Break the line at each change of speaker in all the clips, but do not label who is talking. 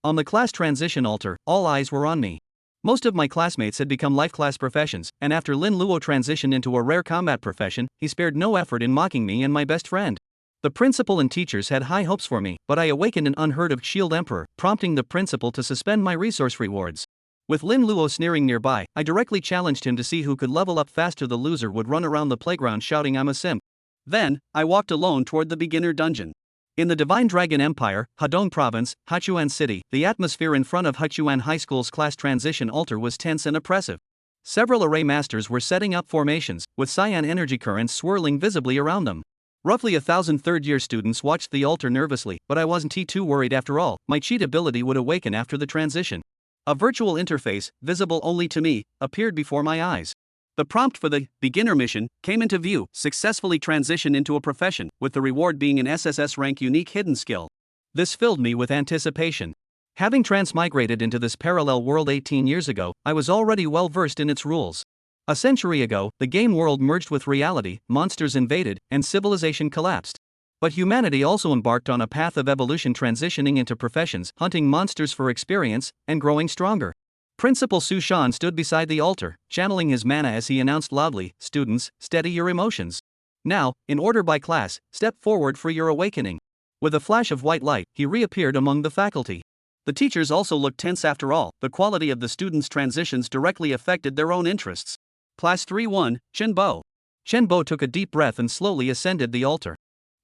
On the class transition altar, all eyes were on me. Most of my classmates had become life class professions, and after Lin Luo transitioned into a rare combat profession, he spared no effort in mocking me and my best friend. The principal and teachers had high hopes for me, but I awakened an unheard of Shield Emperor, prompting the principal to suspend my resource rewards. With Lin Luo sneering nearby, I directly challenged him to see who could level up faster. The loser would run around the playground shouting I'm a simp. Then, I walked alone toward the beginner dungeon. In the Divine Dragon Empire, Hadong Province, Hachuan City, the atmosphere in front of Hachuan High School's class transition altar was tense and oppressive. Several array masters were setting up formations, with cyan energy currents swirling visibly around them. Roughly 1,000 third-year students watched the altar nervously, but I wasn't too worried after all. My cheat ability would awaken after the transition. A virtual interface, visible only to me, appeared before my eyes. The prompt for the beginner mission came into view: successfully transition into a profession, with the reward being an SSS rank unique hidden skill. This filled me with anticipation. Having transmigrated into this parallel world 18 years ago, I was already well versed in its rules. A century ago, the game world merged with reality, monsters invaded, and civilization collapsed. But humanity also embarked on a path of evolution, transitioning into professions, hunting monsters for experience, and growing stronger. Principal Su Shan stood beside the altar, channeling his mana as he announced loudly, "Students, steady your emotions. Now, in order by class, step forward for your awakening." With a flash of white light, he reappeared among the faculty. The teachers also looked tense. After all, the quality of the students' transitions directly affected their own interests. Class 3-1, Chen Bo. Chen Bo took a deep breath and slowly ascended the altar.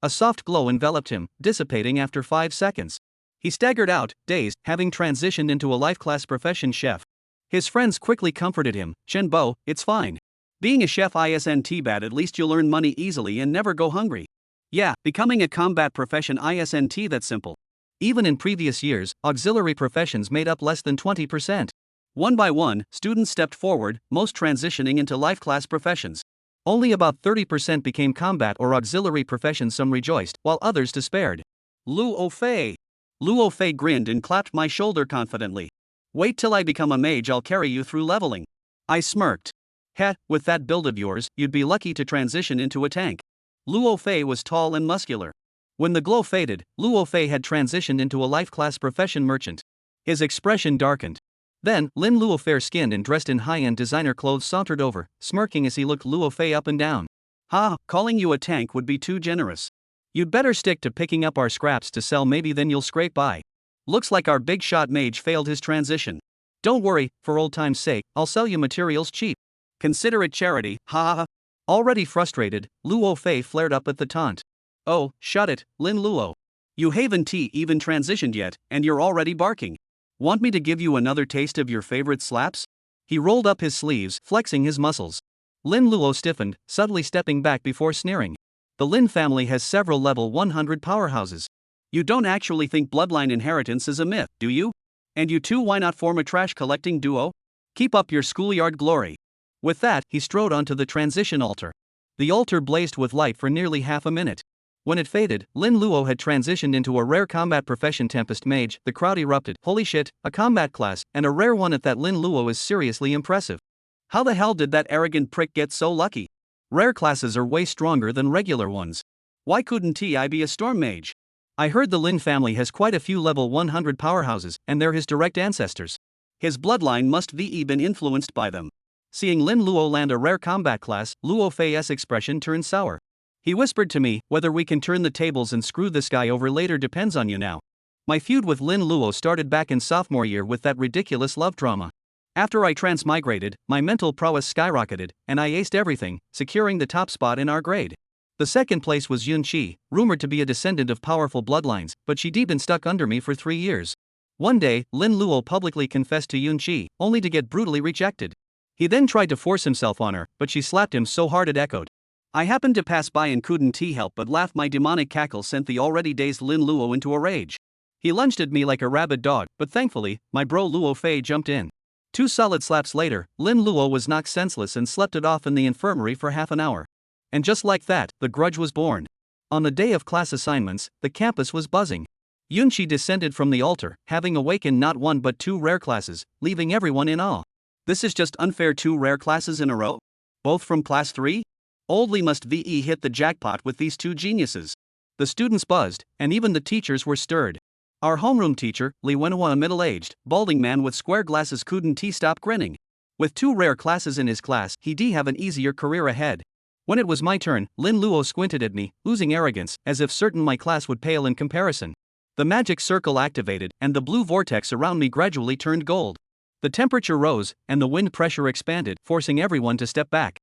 A soft glow enveloped him, dissipating after 5 seconds. He staggered out, dazed, having transitioned into a life class profession chef. His friends quickly comforted him. "Chen Bo, it's fine. Being a chef isn't bad, at least you'll earn money easily and never go hungry." Yeah, becoming a combat profession isn't that simple. Even in previous years, auxiliary professions made up less than 20%. One by one, students stepped forward, most transitioning into life class professions. Only about 30% became combat or auxiliary professions. Some rejoiced, while others despaired. Luo Fei. Luo Fei grinned and clapped my shoulder confidently. "Wait till I become a mage, I'll carry you through leveling." I smirked. "Heh, with that build of yours, you'd be lucky to transition into a tank." Luo Fei was tall and muscular. When the glow faded, Luo Fei had transitioned into a life class profession merchant. His expression darkened. Then, Lin Luo, fair-skinned and dressed in high-end designer clothes, sauntered over, smirking as he looked Luo Fei up and down. "Ha, calling you a tank would be too generous. You'd better stick to picking up our scraps to sell, maybe then you'll scrape by. Looks like our big shot mage failed his transition. Don't worry, for old time's sake, I'll sell you materials cheap. Consider it charity, ha ha ha." Already frustrated, Luo Fei flared up at the taunt. "Oh, shut it, Lin Luo. You haven't even transitioned yet, and you're already barking. Want me to give you another taste of your favorite slaps?" He rolled up his sleeves, flexing his muscles. Lin Luo stiffened, subtly stepping back before sneering. The Lin family has several level 100 powerhouses. You don't actually think bloodline inheritance is a myth, do you? And you two, why not form a trash collecting duo? Keep up your schoolyard glory. With that, he strode onto the transition altar. The altar blazed with light for nearly half a minute. When it faded, Lin Luo had transitioned into a rare combat profession, Tempest Mage. The crowd erupted. "Holy shit, a combat class, and a rare one at that. Lin Luo is seriously impressive. How the hell did that arrogant prick get so lucky? Rare classes are way stronger than regular ones. Why couldn't I be a storm mage? I heard the Lin family has quite a few level 100 powerhouses, and they're his direct ancestors. His bloodline must be been influenced by them." Seeing Lin Luo land a rare combat class, Luo Fei's expression turned sour. He whispered to me, "Whether we can turn the tables and screw this guy over later depends on you now." My feud with Lin Luo started back in sophomore year with that ridiculous love drama. After I transmigrated, my mental prowess skyrocketed, and I aced everything, securing the top spot in our grade. The second place was Yun Qi, rumored to be a descendant of powerful bloodlines, but she been stuck under me for 3 years. One day, Lin Luo publicly confessed to Yun Qi, only to get brutally rejected. He then tried to force himself on her, but she slapped him so hard it echoed. I happened to pass by and couldn't help but laugh. My demonic cackle sent the already dazed Lin Luo into a rage. He lunged at me like a rabid dog, but thankfully, my bro Luo Fei jumped in. 2 solid slaps later, Lin Luo was knocked senseless and slept it off in the infirmary for half an hour. And just like that, the grudge was born. On the day of class assignments, the campus was buzzing. Yunqi descended from the altar, having awakened not 1 but 2 rare classes, leaving everyone in awe. This is just unfair, 2 rare classes in a row? Both from class 3? Oldly must VE hit the jackpot with these 2 geniuses. The students buzzed, and even the teachers were stirred. Our homeroom teacher, Li Wenhua, a middle-aged, balding man with square glasses, couldn't stop grinning. With 2 rare classes in his class, he'd have an easier career ahead. When it was my turn, Lin Luo squinted at me, oozing arrogance, as if certain my class would pale in comparison. The magic circle activated, and the blue vortex around me gradually turned gold. The temperature rose, and the wind pressure expanded, forcing everyone to step back.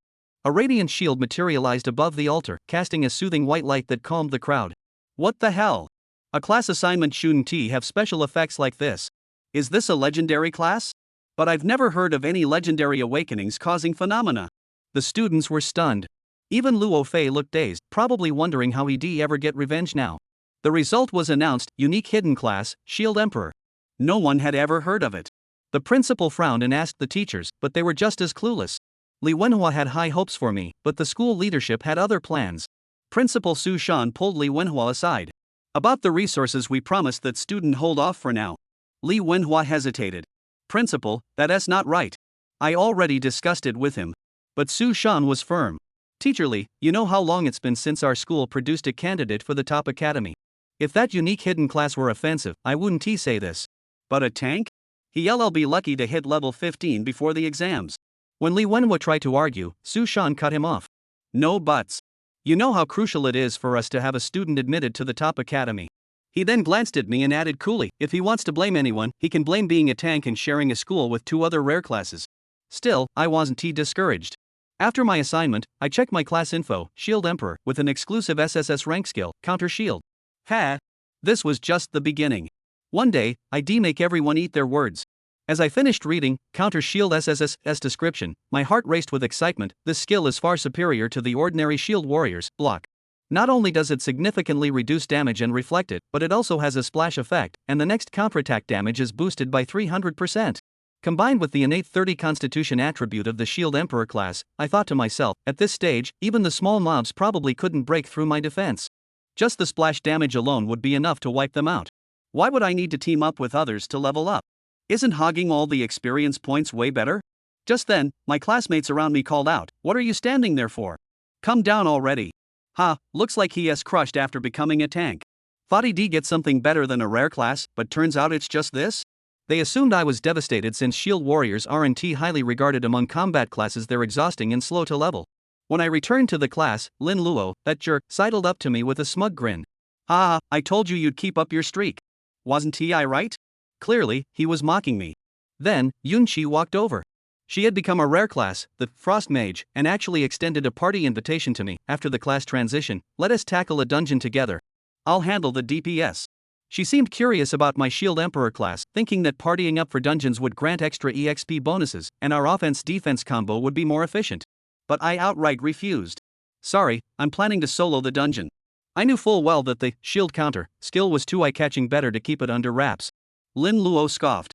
A radiant shield materialized above the altar, casting a soothing white light that calmed the crowd. What the hell? A class assignment shouldn't have special effects like this? Is this a legendary class? But I've never heard of any legendary awakenings causing phenomena. The students were stunned. Even Luo Fei looked dazed, probably wondering how he'd ever get revenge now. The result was announced: unique hidden class, Shield Emperor. No one had ever heard of it. The principal frowned and asked the teachers, but they were just as clueless. Li Wenhua had high hopes for me, but the school leadership had other plans. Principal Su Shan pulled Li Wenhua aside. About the resources, we promised that student hold off for now. Li Wenhua hesitated. Principal, that's not right. I already discussed it with him. But Su Shan was firm. Teacher Li, you know how long it's been since our school produced a candidate for the top academy. If that unique hidden class were offensive, I wouldn't say this. But a tank? He'll be lucky to hit level 15 before the exams. When Li Wenhua tried to argue, Su Shan cut him off. No buts. You know how crucial it is for us to have a student admitted to the top academy. He then glanced at me and added coolly, if he wants to blame anyone, he can blame being a tank and sharing a school with 2 other rare classes. Still, I wasn't discouraged. After my assignment, I checked my class info, Shield Emperor, with an exclusive SSS rank skill, Counter Shield. This was just the beginning. One day, I'd make everyone eat their words. As I finished reading Counter Shield SSS's description, my heart raced with excitement. This skill is far superior to the ordinary shield warrior's block. Not only does it significantly reduce damage and reflect it, but it also has a splash effect, and the next counterattack damage is boosted by 300%. Combined with the innate 30 constitution attribute of the Shield Emperor class, I thought to myself, at this stage, even the small mobs probably couldn't break through my defense. Just the splash damage alone would be enough to wipe them out. Why would I need to team up with others to level up? Isn't hogging all the experience points way better? Just then, my classmates around me called out, what are you standing there for? Come down already. Looks like he has crushed after becoming a tank. Thought he'd get something better than a rare class, but turns out it's just this? They assumed I was devastated since shield warriors aren't highly regarded among combat classes. They're exhausting and slow to level. When I returned to the class, Lin Luo, that jerk, sidled up to me with a smug grin. I told you you'd keep up your streak. Wasn't I right? Clearly, he was mocking me. Then, Yunqi walked over. She had become a rare class, the Frost Mage, and actually extended a party invitation to me. After the class transition, let us tackle a dungeon together. I'll handle the DPS. She seemed curious about my Shield Emperor class, thinking that partying up for dungeons would grant extra EXP bonuses, and our offense-defense combo would be more efficient. But I outright refused. Sorry, I'm planning to solo the dungeon. I knew full well that the shield counter skill was too eye-catching, better to keep it under wraps. Lin Luo scoffed.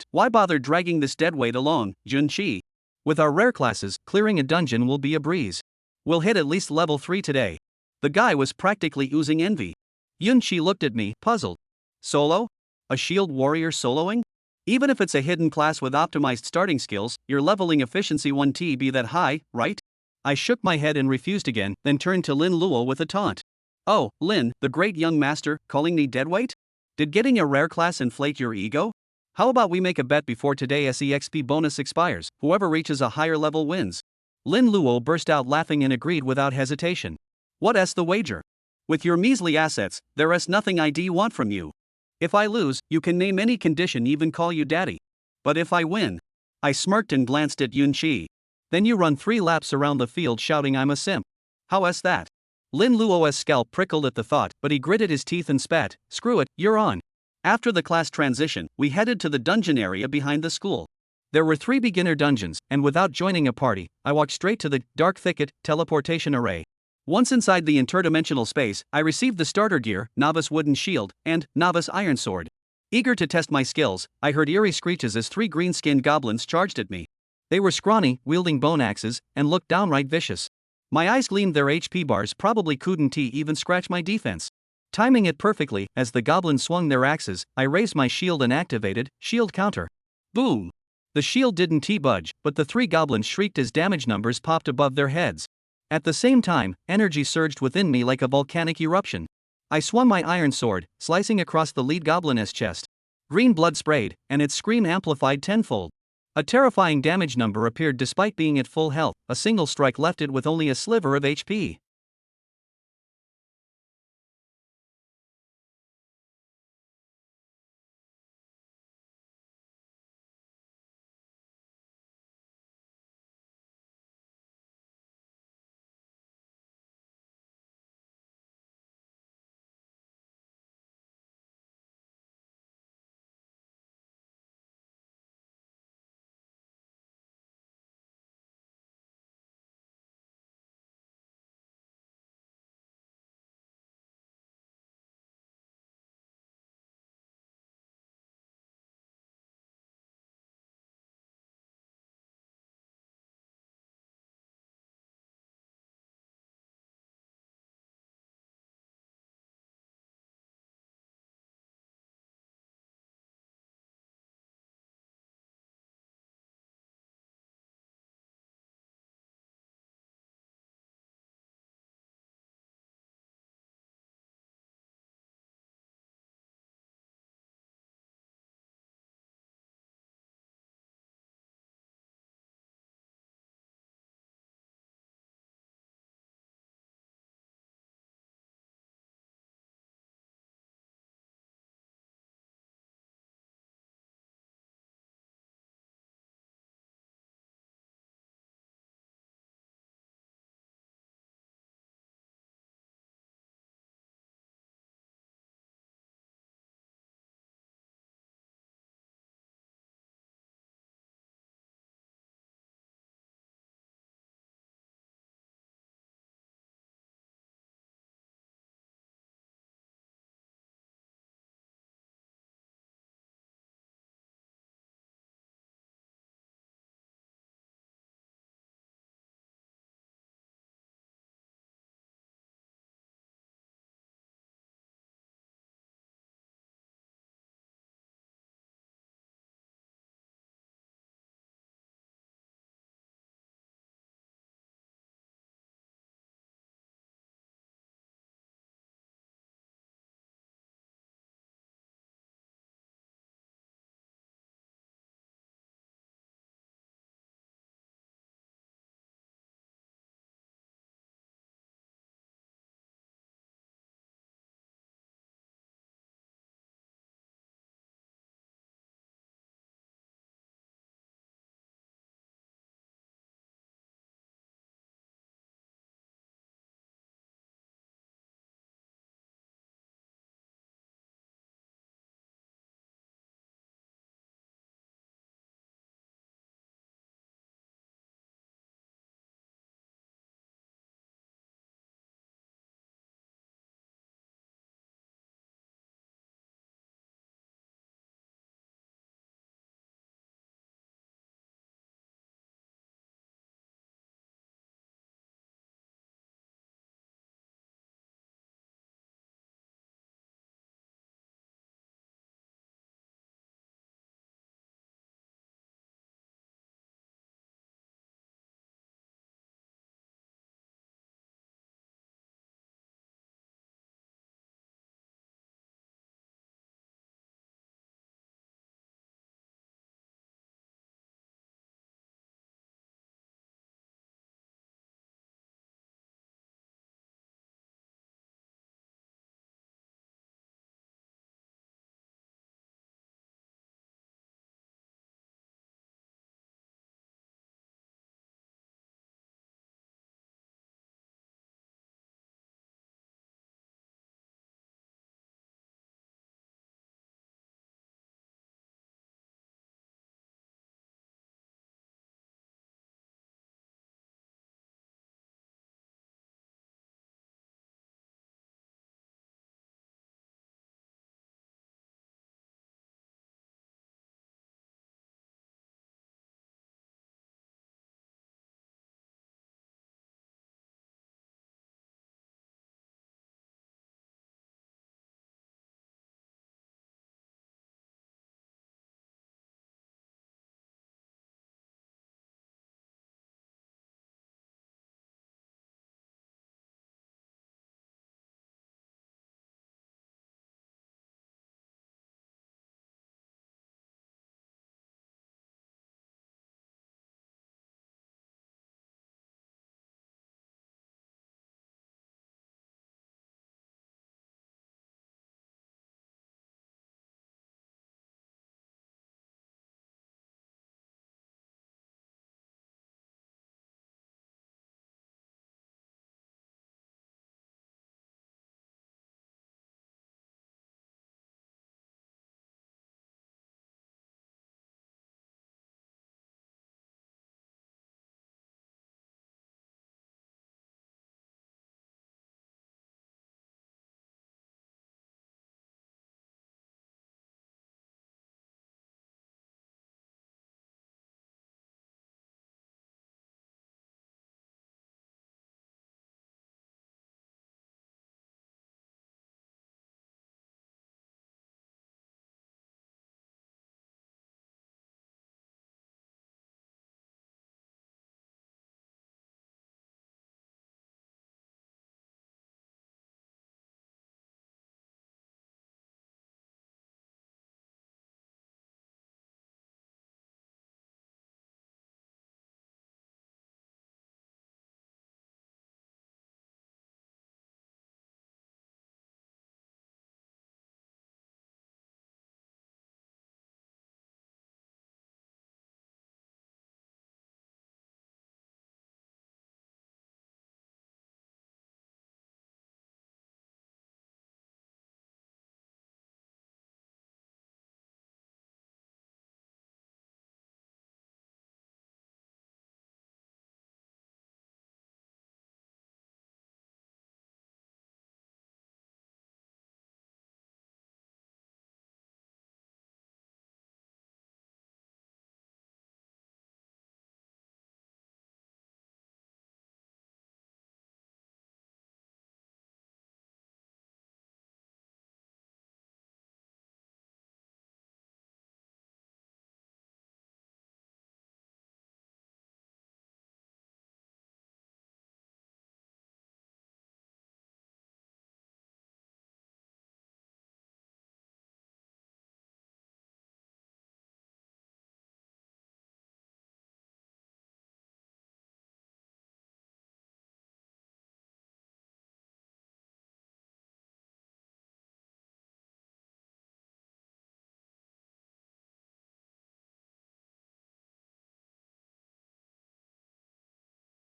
Why bother dragging this deadweight along, Junqi? With our rare classes, clearing a dungeon will be a breeze. We'll hit at least level 3 today. The guy was practically oozing envy. Yunqi looked at me, puzzled. Solo? A shield warrior soloing? Even if it's a hidden class with optimized starting skills, your leveling efficiency won't be that high, right? I shook my head and refused again, then turned to Lin Luo with a taunt. Oh, Lin, the great young master, calling me deadweight? Did getting a rare class inflate your ego? How about we make a bet before today's EXP bonus expires? Whoever reaches a higher level wins. Lin Luo burst out laughing and agreed without hesitation. What's the wager? With your measly assets, there's nothing I'd want from you. If I lose, you can name any condition, even call you daddy. But if I win... I smirked and glanced at Yunqi. Then you run 3 laps around the field shouting I'm a simp. How's that? Lin Luo's scalp prickled at the thought, but he gritted his teeth and spat, screw it, you're on. After the class transition, we headed to the dungeon area behind the school. There were 3 beginner dungeons, and without joining a party, I walked straight to the dark thicket teleportation array. Once inside the interdimensional space, I received the starter gear, Novice Wooden Shield, and Novice Iron Sword. Eager to test my skills, I heard eerie screeches as 3 green-skinned goblins charged at me. They were scrawny, wielding bone axes, and looked downright vicious. My eyes gleamed, their HP bars probably couldn't even scratch my defense. Timing it perfectly, as the goblins swung their axes, I raised my shield and activated shield counter. Boom! The shield didn't budge, but the 3 goblins shrieked as damage numbers popped above their heads. At the same time, energy surged within me like a volcanic eruption. I swung my iron sword, slicing across the lead gobliness chest. Green blood sprayed, and its scream amplified tenfold. A terrifying damage number appeared despite being at full health. A single strike left it with only a sliver of HP.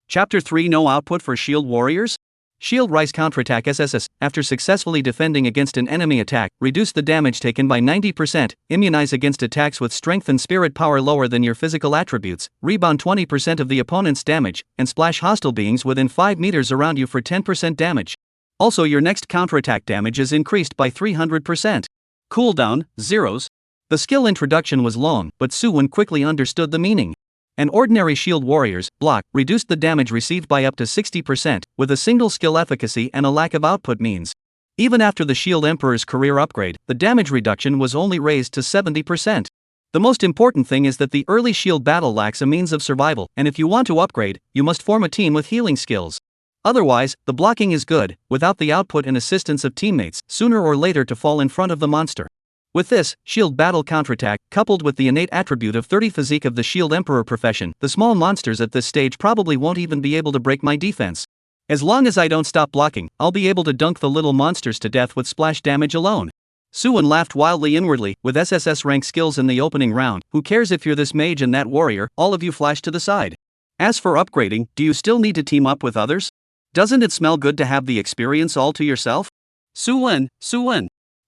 Chapter 3 No Output for Shield Warriors? Shield Rise Counterattack SSS, after successfully defending against an enemy attack, reduce the damage taken by 90%, immunize against attacks with strength and spirit power lower than your physical attributes, rebound 20% of the opponent's damage, and splash hostile beings within 5 meters around you for 10% damage. Also, your next counterattack damage is increased by 300%. Cooldown, zeros. The skill introduction was long, but Suwon quickly understood the meaning. An ordinary shield warrior's block reduced the damage received by up to 60%, with a single skill efficacy and a lack of output means. Even after the Shield Emperor's career upgrade, the damage reduction was only raised to 70%. The most important thing is that the early shield battle lacks a means of survival, and if you want to upgrade, you must form a team with healing skills. Otherwise, the blocking is good, without the output and assistance of teammates, sooner or later to fall in front of the monster. With this, Shield Battle Counterattack, coupled with the innate attribute of 30 physique of the Shield Emperor profession, the small monsters at this stage probably won't even be able to break my defense. As long as I don't stop blocking, I'll be able to dunk the little monsters to death with splash damage alone. Suwon laughed wildly inwardly. With SSS rank skills in the opening round, who cares if you're this mage and that warrior? All of you flash to the side. As for upgrading, do you still need to team up with others? Doesn't it smell good to have the experience all to yourself? Suwon,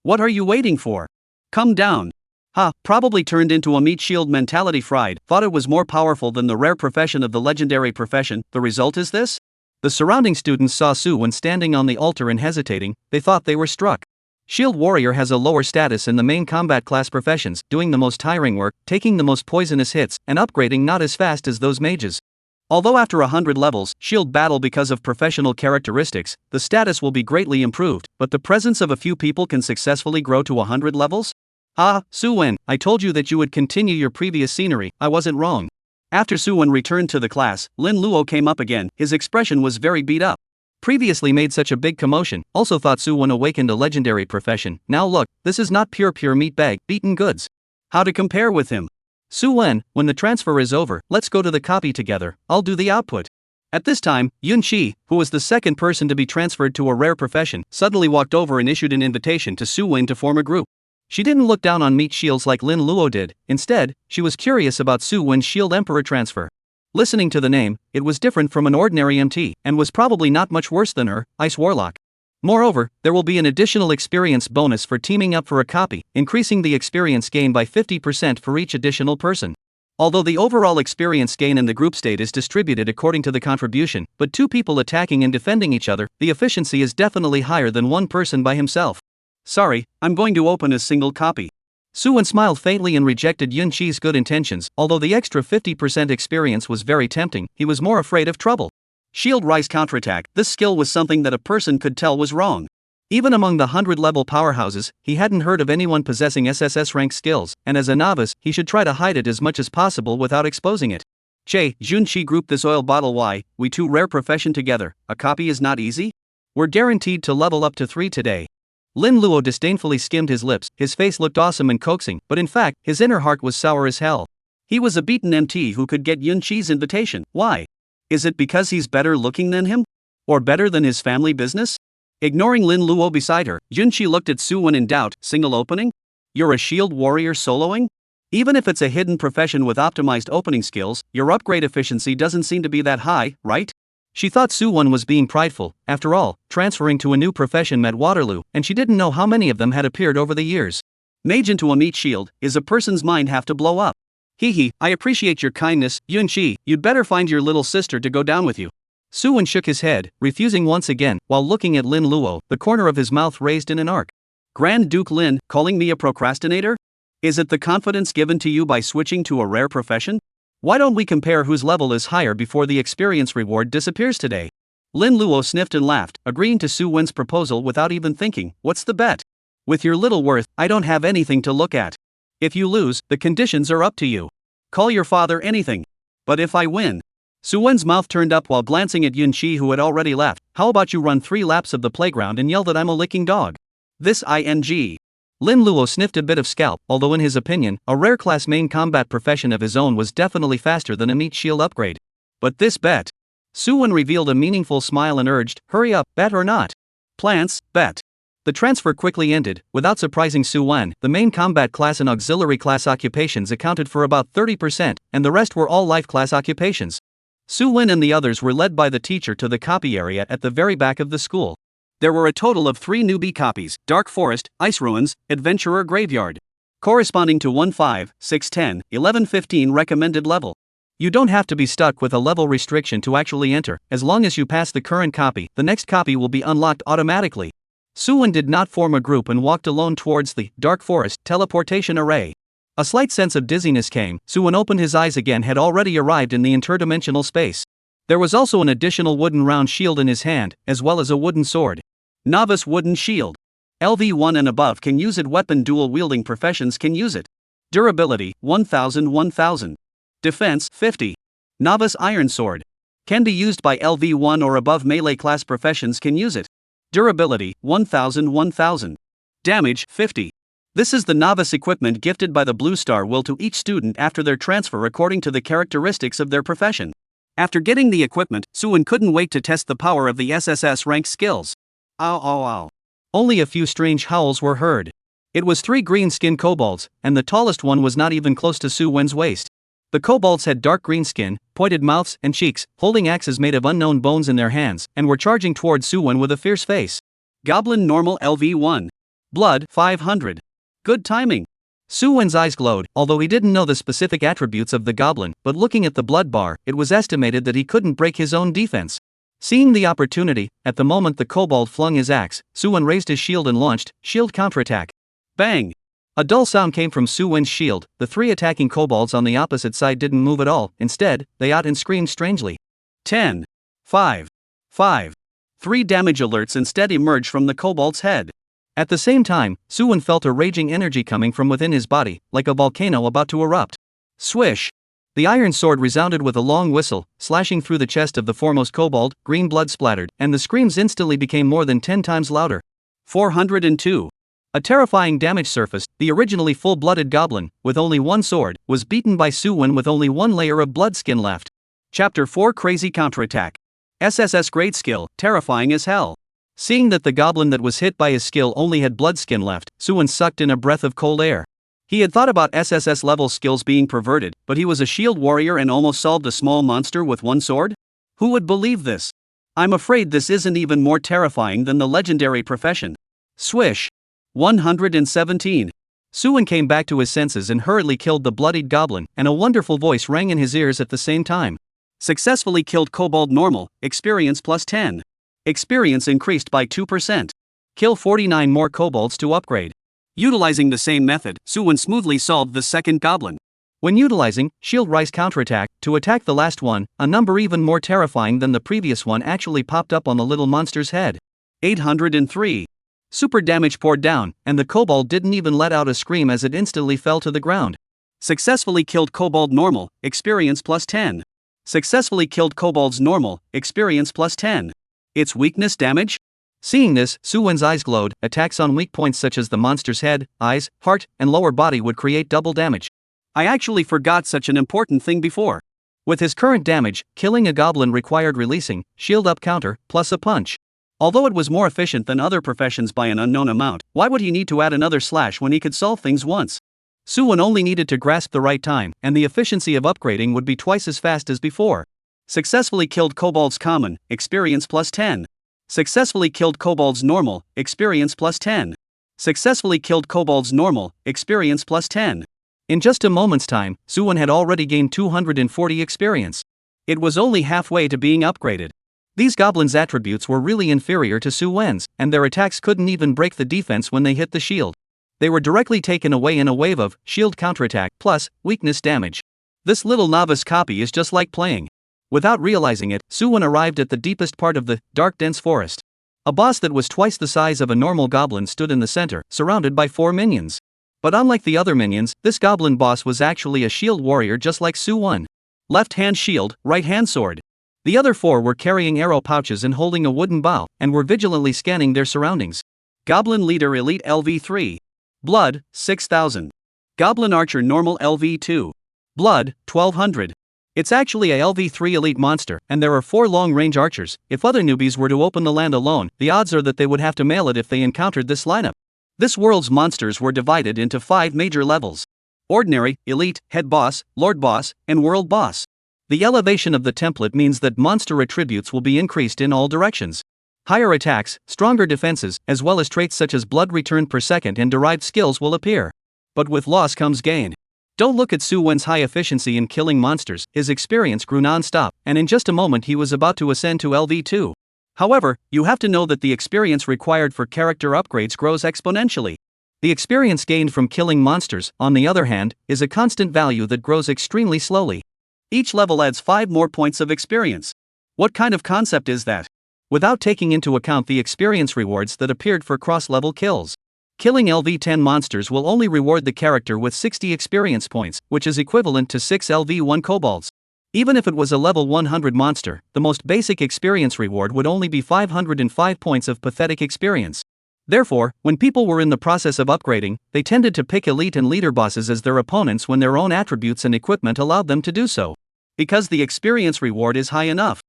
what are you waiting for? Come down. Probably turned into a meat shield mentality fried, thought it was more powerful than the rare profession of the legendary profession. The result is this? The surrounding students saw Suwon standing on the altar and hesitating. They thought they were struck. Shield Warrior has a lower status in the main combat class professions, doing the most tiring work, taking the most poisonous hits, and upgrading not as fast as those mages. Although after 100 levels, Shield Battle because of professional characteristics, the status will be greatly improved, but the presence of a few people can successfully grow to 100 levels? Suwon, I told you that you would continue your previous scenery. I wasn't wrong. After Suwon returned to the class, Lin Luo came up again. His expression was very beat up. Previously made such a big commotion, also thought Suwon awakened a legendary profession. Now look, this is not pure meat bag, beaten goods. How to compare with him? Suwon, when the transfer is over, let's go to the copy together. I'll do the output. At this time, Yunqi, who was the second person to be transferred to a rare profession, suddenly walked over and issued an invitation to Suwon to form a group. She didn't look down on meat shields like Lin Luo did. Instead, she was curious about Suwon's Shield Emperor transfer. Listening to the name, it was different from an ordinary MT, and was probably not much worse than her, Ice Warlock. Moreover, there will be an additional experience bonus for teaming up for a copy, increasing the experience gain by 50% for each additional person. Although the overall experience gain in the group state is distributed according to the contribution, but two people attacking and defending each other, the efficiency is definitely higher than one person by himself. Sorry, I'm going to open a single copy. Suwon smiled faintly and rejected Yunqi's good intentions. Although the extra 50% experience was very tempting, he was more afraid of trouble. Shield Rise Counterattack, this skill was something that a person could tell was wrong. Even among the 100-level powerhouses, he hadn't heard of anyone possessing SSS rank skills, and as a novice, he should try to hide it as much as possible without exposing it. Junqi group this oil bottle. Why, we two rare profession together, a copy is not easy? We're guaranteed to level up to 3 today. Lin Luo disdainfully skimmed his lips. His face looked awesome and coaxing, but in fact, his inner heart was sour as hell. He was a beaten MT who could get Yunqi's invitation. Why? Is it because he's better looking than him? Or better than his family business? Ignoring Lin Luo beside her, Junqi looked at Suwon in doubt. Single opening? You're a shield warrior soloing? Even if it's a hidden profession with optimized opening skills, your upgrade efficiency doesn't seem to be that high, right? She thought Suwon was being prideful. After all, transferring to a new profession meant Waterloo, and she didn't know how many of them had appeared over the years. Mage into a meat shield, is a person's mind have to blow up? I appreciate your kindness, Yunqi, you'd better find your little sister to go down with you. Suwon shook his head, refusing once again, while looking at Lin Luo, the corner of his mouth raised in an arc. Grand Duke Lin, calling me a procrastinator? Is it the confidence given to you by switching to a rare profession? Why don't we compare whose level is higher before the experience reward disappears today? Lin Luo sniffed and laughed, agreeing to Suwon's proposal without even thinking. What's the bet? With your little worth, I don't have anything to look at. If you lose, the conditions are up to you. Call your father anything. But if I win? Suwon's mouth turned up while glancing at Yunqi, who had already left. How about you run 3 laps of the playground and yell that I'm a licking dog? This ing. Lin Luo sniffed a bit of scalp, although in his opinion, a rare class main combat profession of his own was definitely faster than a meat shield upgrade. But this bet? Suwon revealed a meaningful smile and urged, hurry up, bet or not? Plants, bet. The transfer quickly ended. Without surprising Suwon, the main combat class and auxiliary class occupations accounted for about 30%, and the rest were all life class occupations. Su-Wen and the others were led by the teacher to the copy area at the very back of the school. There were a total of 3 newbie copies: Dark Forest, Ice Ruins, Adventurer Graveyard, corresponding to 1, 5, 6, 10, 11, 15 recommended level. You don't have to be stuck with a level restriction to actually enter. As long as you pass the current copy, the next copy will be unlocked automatically. Su-Wen did not form a group and walked alone towards the Dark Forest teleportation array. A slight sense of dizziness came. Su-Wen opened his eyes again, had already arrived in the interdimensional space. There was also an additional wooden round shield in his hand, as well as a wooden sword. Novice wooden shield. LV1 and above can use it. Weapon dual wielding professions can use it. Durability 1000. Defense 50. Novice iron sword. Can be used by LV1 or above. Melee class professions can use it. Durability 1000. Damage 50. This is the novice equipment gifted by the Blue Star will to each student after their transfer according to the characteristics of their profession. After getting the equipment, Su-Wen couldn't wait to test the power of the SSS rank skills. Ow ow ow. Only a few strange howls were heard. It was 3 green-skinned kobolds, and the tallest one was not even close to Su-Wen's waist. The kobolds had dark green skin, pointed mouths and cheeks, holding axes made of unknown bones in their hands, and were charging towards Su-Wen with a fierce face. Goblin normal LV1. Blood 500. Good timing. Su-Wen's eyes glowed, although he didn't know the specific attributes of the goblin, but looking at the blood bar, it was estimated that he couldn't break his own defense. Seeing the opportunity, at the moment the kobold flung his axe, Su-Wen raised his shield and launched shield counterattack. Bang! A dull sound came from Su-Wen's shield. The 3 attacking kobolds on the opposite side didn't move at all. Instead, they yelled and screamed strangely. 10, 5, 5. 3 damage alerts instead emerged from the kobold's head. At the same time, Su-Wen felt a raging energy coming from within his body, like a volcano about to erupt. Swish! The iron sword resounded with a long whistle, slashing through the chest of the foremost kobold. Green blood splattered, and the screams instantly became more than 10 times louder. 402. A terrifying damage surfaced. The originally full-blooded goblin, with only 1 sword, was beaten by Su-Wen with only 1 layer of blood skin left. Chapter 4 Crazy Counterattack. SSS grade skill, terrifying as hell. Seeing that the goblin that was hit by his skill only had blood skin left, Su-Wen sucked in a breath of cold air. He had thought about SSS level skills being perverted, but he was a shield warrior and almost solved a small monster with 1 sword? Who would believe this? I'm afraid this isn't even more terrifying than the legendary profession. Swish! 117. Su-Wen came back to his senses and hurriedly killed the bloodied goblin, and a wonderful voice rang in his ears at the same time. Successfully killed kobold normal, experience plus 10. Experience increased by 2%. Kill 49 more kobolds to upgrade. Utilizing the same method, Su-Wen smoothly solved the second goblin. When utilizing Shield Rise Counterattack to attack the last one, a number even more terrifying than the previous one actually popped up on the little monster's head. 803. Super damage poured down, and the kobold didn't even let out a scream as it instantly fell to the ground. Successfully killed kobold normal, experience plus 10. Successfully killed kobold's normal, experience plus 10. Its weakness damage? Seeing this, Su-Wen's eyes glowed. Attacks on weak points such as the monster's head, eyes, heart, and lower body would create double damage. I actually forgot such an important thing before. With his current damage, killing a goblin required releasing shield up counter plus a punch. Although it was more efficient than other professions by an unknown amount, why would he need to add another slash when he could solve things once? Su-Wen only needed to grasp the right time, and the efficiency of upgrading would be twice as fast as before. Successfully killed kobold's common, experience plus 10. Successfully killed kobold's normal, experience plus 10. Successfully killed kobold's normal, experience plus 10. In just a moment's time, Su-Wen had already gained 240 experience. It was only halfway to being upgraded. These goblins' attributes were really inferior to Su-Wen's, and their attacks couldn't even break the defense when they hit the shield. They were directly taken away in a wave of shield counterattack plus weakness damage. This little novice copy is just like playing. Without realizing it, Su-Wen arrived at the deepest part of the dark dense forest. A boss that was twice the size of a normal goblin stood in the center, surrounded by 4 minions. But unlike the other minions, this goblin boss was actually a shield warrior just like Su-Wen. Left hand shield, right hand sword. The other 4 were carrying arrow pouches and holding a wooden bow, and were vigilantly scanning their surroundings. Goblin Leader Elite LV3. Blood, 6000. Goblin Archer Normal LV2. Blood, 1200. It's actually a LV3 elite monster, and there are 4 long-range archers. If other newbies were to open the land alone, the odds are that they would have to mail it if they encountered this lineup. This world's monsters were divided into 5 major levels: Ordinary, Elite, Head Boss, Lord Boss, and World Boss. The elevation of the template means that monster attributes will be increased in all directions. Higher attacks, stronger defenses, as well as traits such as blood return per second and derived skills will appear. But with loss comes gain. Don't look at Su Wen's high efficiency in killing monsters, his experience grew non-stop, and in just a moment he was about to ascend to LV2. However, you have to know that the experience required for character upgrades grows exponentially. The experience gained from killing monsters, on the other hand, is a constant value that grows extremely slowly. Each level adds 5 more points of experience. What kind of concept is that? Without taking into account the experience rewards that appeared for cross-level kills. Killing LV10 monsters will only reward the character with 60 experience points, which is equivalent to 6 LV1 kobolds. Even if it was a level 100 monster, the most basic experience reward would only be 505 points of pathetic experience. Therefore, when people were in the process of upgrading, they tended to pick elite and leader bosses as their opponents when their own attributes and equipment allowed them to do so. Because the experience reward is high enough.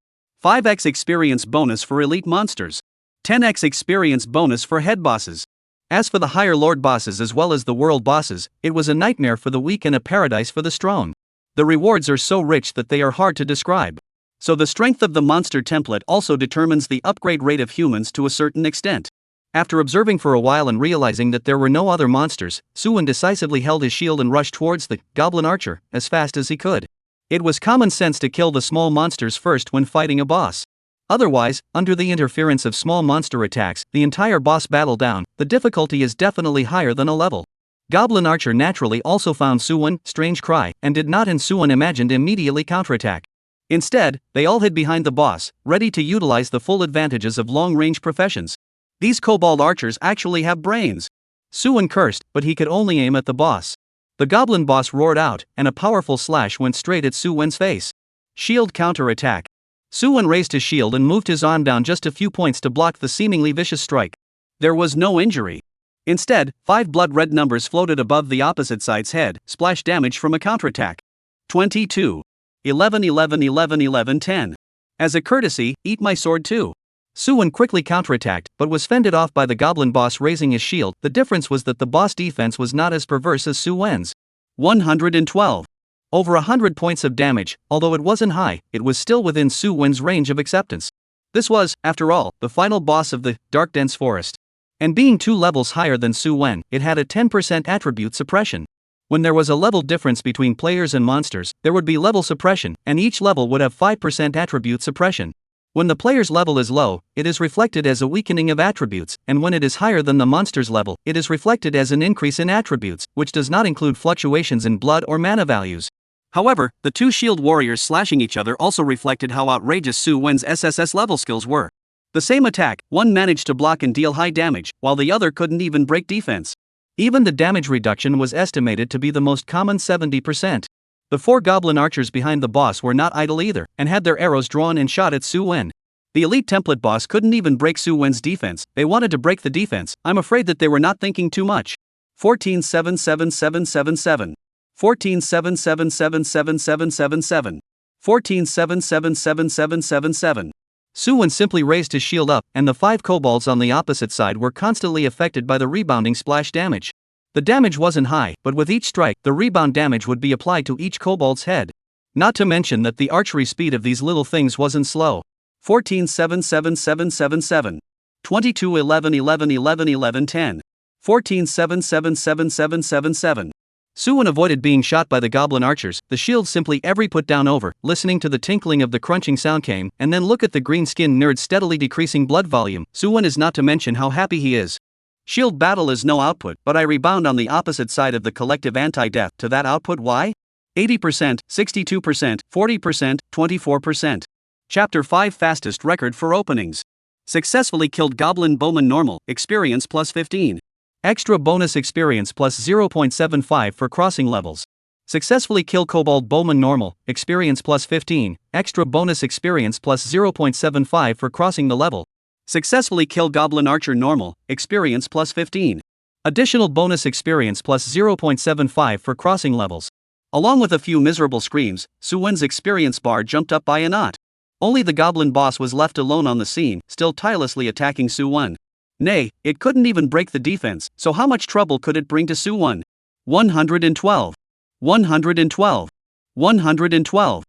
5x experience bonus for elite monsters. 10x experience bonus for head bosses. As for the higher lord bosses as well as the world bosses, it was a nightmare for the weak and a paradise for the strong. The rewards are so rich that they are hard to describe. So the strength of the monster template also determines the upgrade rate of humans to a certain extent. After observing for a while and realizing that there were no other monsters, Su Wen decisively held his shield and rushed towards the goblin archer as fast as he could. It was common sense to kill the small monsters first when fighting a boss. Otherwise, under the interference of small monster attacks, the entire boss battle down, the difficulty is definitely higher than a level. Goblin archer naturally also found Su Wen, strange cry, and did not and Su Wen imagined immediately counterattack. Instead, they all hid behind the boss, ready to utilize the full advantages of long-range professions. These kobold archers actually have brains. Su Wen cursed, but he could only aim at the boss. The goblin boss roared out, and a powerful slash went straight at Su Wen's face. Shield counterattack. Su Wen raised his shield and moved his arm down just a few points to block the seemingly vicious strike. There was no injury. Instead, 5 blood-red numbers floated above the opposite side's head, splash damage from a counterattack. 22. 11 11 11 11 10. As a courtesy, eat my sword too. Su Wen quickly counterattacked, but was fended off by the goblin boss raising his shield. The difference was that the boss defense was not as perverse as Su Wen's. 112. Over 100 points of damage, although it wasn't high, it was still within Su Wen's range of acceptance. This was, after all, the final boss of the dark dense forest. And being 2 levels higher than Su Wen, it had a 10% attribute suppression. When there was a level difference between players and monsters, there would be level suppression, and each level would have 5% attribute suppression. When the player's level is low, it is reflected as a weakening of attributes, and when it is higher than the monster's level, it is reflected as an increase in attributes, which does not include fluctuations in blood or mana values. However, the 2 shield warriors slashing each other also reflected how outrageous Su Wen's SSS level skills were. The same attack, one managed to block and deal high damage, while the other couldn't even break defense. Even the damage reduction was estimated to be the most common 70%. The 4 goblin archers behind the boss were not idle either, and had their arrows drawn and shot at Su Wen. The elite template boss couldn't even break Su Wen's defense. They wanted to break the defense. I'm afraid that they were not thinking too much. 14 7 7 7 7 7. 14 7 7 7 7 7 7 7. 14 7 7 7 7 7 7. Su Wen simply raised his shield up, and the 5 kobolds on the opposite side were constantly affected by the rebounding splash damage. The damage wasn't high, but with each strike, the rebound damage would be applied to each kobold's head. Not to mention that the archery speed of these little things wasn't slow. 14 7 7 7 7 7. 22 11 11 11 11 10. 14 7 7 7 7 7 7. Su Wen avoided being shot by the goblin archers. The shield simply every put down over, listening to the tinkling of the crunching sound came, and then look at the green-skinned nerd's steadily decreasing blood volume. Su Wen is not to mention how happy he is. Shield battle is no output, but I rebound on the opposite side of the collective anti-death to that output. Why? 80%, 62%, 40%, 24%. Chapter 5 Fastest record for openings. Successfully killed goblin bowman normal, experience plus 15. Extra bonus experience plus 0.75 for crossing levels. Successfully kill kobold bowman normal, experience plus 15, extra bonus experience plus 0.75 for crossing the level. Successfully kill goblin archer normal, experience plus 15. Additional bonus experience plus 0.75 for crossing levels. Along with a few miserable screams, Su Wen's experience bar jumped up by a knot. Only the goblin boss was left alone on the scene, still tirelessly attacking Su Wen. Nay, it couldn't even break the defense, so how much trouble could it bring to Su Wen? 112. 112. 112.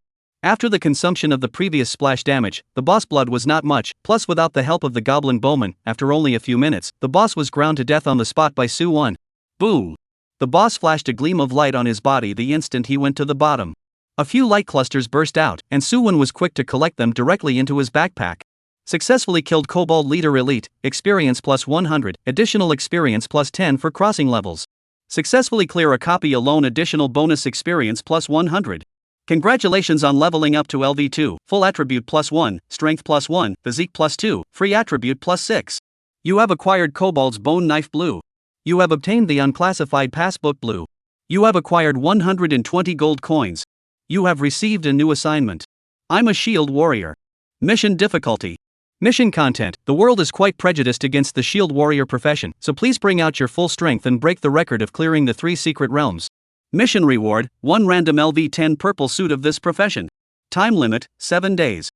After the consumption of the previous splash damage, the boss blood was not much, plus without the help of the goblin bowman, after only a few minutes, the boss was ground to death on the spot by Su-1. Boom! The boss flashed a gleam of light on his body the instant he went to the bottom. A few light clusters burst out, and Su-1 was quick to collect them directly into his backpack. Successfully killed Kobold Leader Elite, experience plus 100, additional experience plus 10 for crossing levels. Successfully clear a copy alone, additional bonus experience plus 100. Congratulations on leveling up to LV2, full attribute plus 1, strength plus 1, physique plus 2, free attribute plus 6. You have acquired Kobold's Bone Knife Blue. You have obtained the unclassified Passbook Blue. You have acquired 120 gold coins. You have received a new assignment. I'm a shield warrior. Mission difficulty. Mission content: the world is quite prejudiced against the shield warrior profession, so please bring out your full strength and break the record of clearing the 3 secret realms. Mission reward: 1 random LV10 purple suit of this profession. Time limit: 7 days.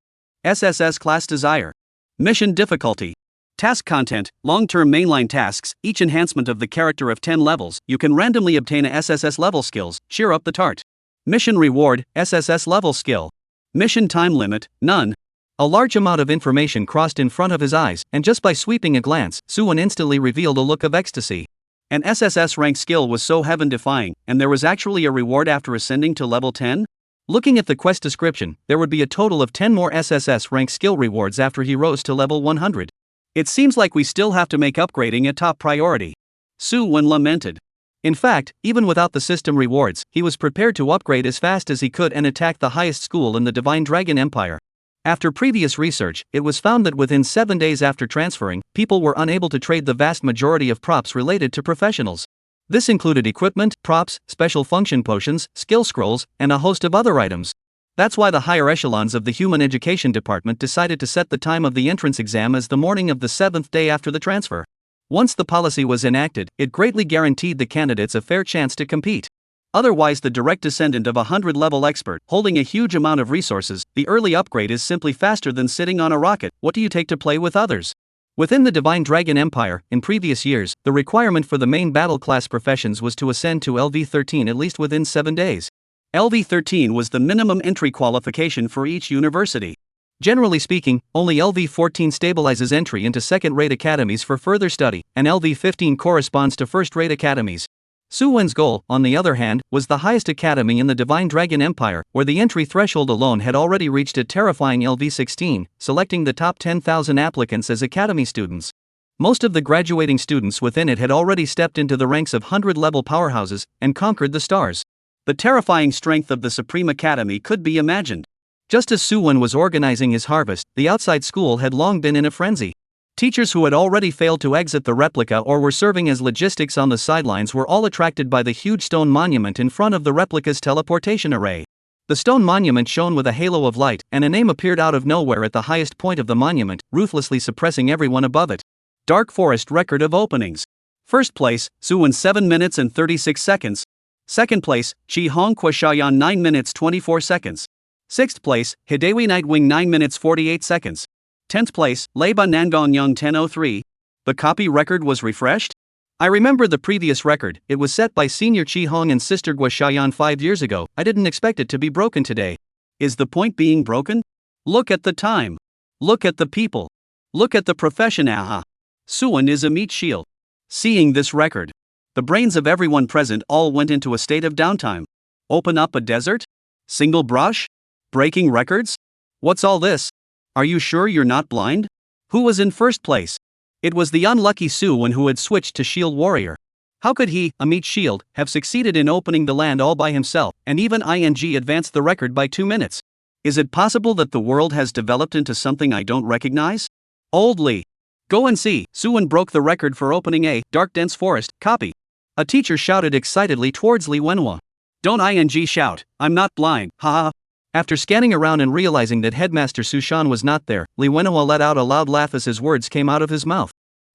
SSS class desire. Mission difficulty. Task content: long-term mainline tasks, each enhancement of the character of 10 levels. You can randomly obtain a SSS level skills, cheer up the tart. Mission reward: SSS level skill. Mission time limit: none. A large amount of information crossed in front of his eyes, and just by sweeping a glance, Su-1 instantly revealed a look of ecstasy. An SSS rank skill was so heaven-defying, and there was actually a reward after ascending to level 10? Looking at the quest description, there would be a total of 10 more SSS rank skill rewards after he rose to level 100. It seems like we still have to make upgrading a top priority. Su-1 lamented. In fact, even without the system rewards, he was prepared to upgrade as fast as he could and attack the highest school in the Divine Dragon Empire. After previous research, it was found that within 7 days after transferring, people were unable to trade the vast majority of props related to professionals. This included equipment, props, special function potions, skill scrolls, and a host of other items. That's why the higher echelons of the Human Education Department decided to set the time of the entrance exam as the morning of the 7th day after the transfer. Once the policy was enacted, it greatly guaranteed the candidates a fair chance to compete. Otherwise, the direct descendant of a 100-level expert, holding a huge amount of resources, the early upgrade is simply faster than sitting on a rocket. What do you take to play with others? Within the Divine Dragon Empire, in previous years, the requirement for the main battle class professions was to ascend to LV13 at least within 7 days. LV13 was the minimum entry qualification for each university. Generally speaking, only LV14 stabilizes entry into second-rate academies for further study, and LV15 corresponds to first-rate academies. Su-1's goal, on the other hand, was the highest academy in the Divine Dragon Empire, where the entry threshold alone had already reached a terrifying LV16, selecting the top 10,000 applicants as academy students. Most of the graduating students within it had already stepped into the ranks of 100-level powerhouses and conquered the stars. The terrifying strength of the Supreme Academy could be imagined. Just as Su-1 was organizing his harvest, the outside school had long been in a frenzy. Teachers who had already failed to exit the replica or were serving as logistics on the sidelines were all attracted by the huge stone monument in front of the replica's teleportation array. The stone monument shone with a halo of light, and a name appeared out of nowhere at the highest point of the monument, ruthlessly suppressing everyone above it. Dark Forest record of openings. First place, Su-1 7 minutes and 36 seconds. Second place, Chi Hong Kwashayan 9 minutes 24 seconds. Sixth place, Hidewi Nightwing 9 minutes 48 seconds. 10th place, Leiba Nangong 10:03. The copy record was refreshed? I remember the previous record. It was set by Senior Chi Hong and Sister Guashayan 5 years ago. I didn't expect it to be broken today. Is the point being broken? Look at the time. Look at the people. Look at the profession. Aha. Su-1 is a meat shield. Seeing this record, the brains of everyone present all went into a state of downtime. Open up a desert? Single brush? Breaking records? What's all this? Are you sure you're not blind? Who was in first place? It was the unlucky Su-1 who had switched to Shield Warrior. How could he, a meat shield, have succeeded in opening the land all by himself, and even ING advanced the record by 2 minutes? Is it possible that the world has developed into something I don't recognize? Old Lee. Go and see. Su-1 broke the record for opening a dark dense forest copy. A teacher shouted excitedly towards Li Wenhua. Don't ING shout, I'm not blind, haha. After scanning around and realizing that Headmaster Sushan was not there, Li Wenhua let out a loud laugh as his words came out of his mouth.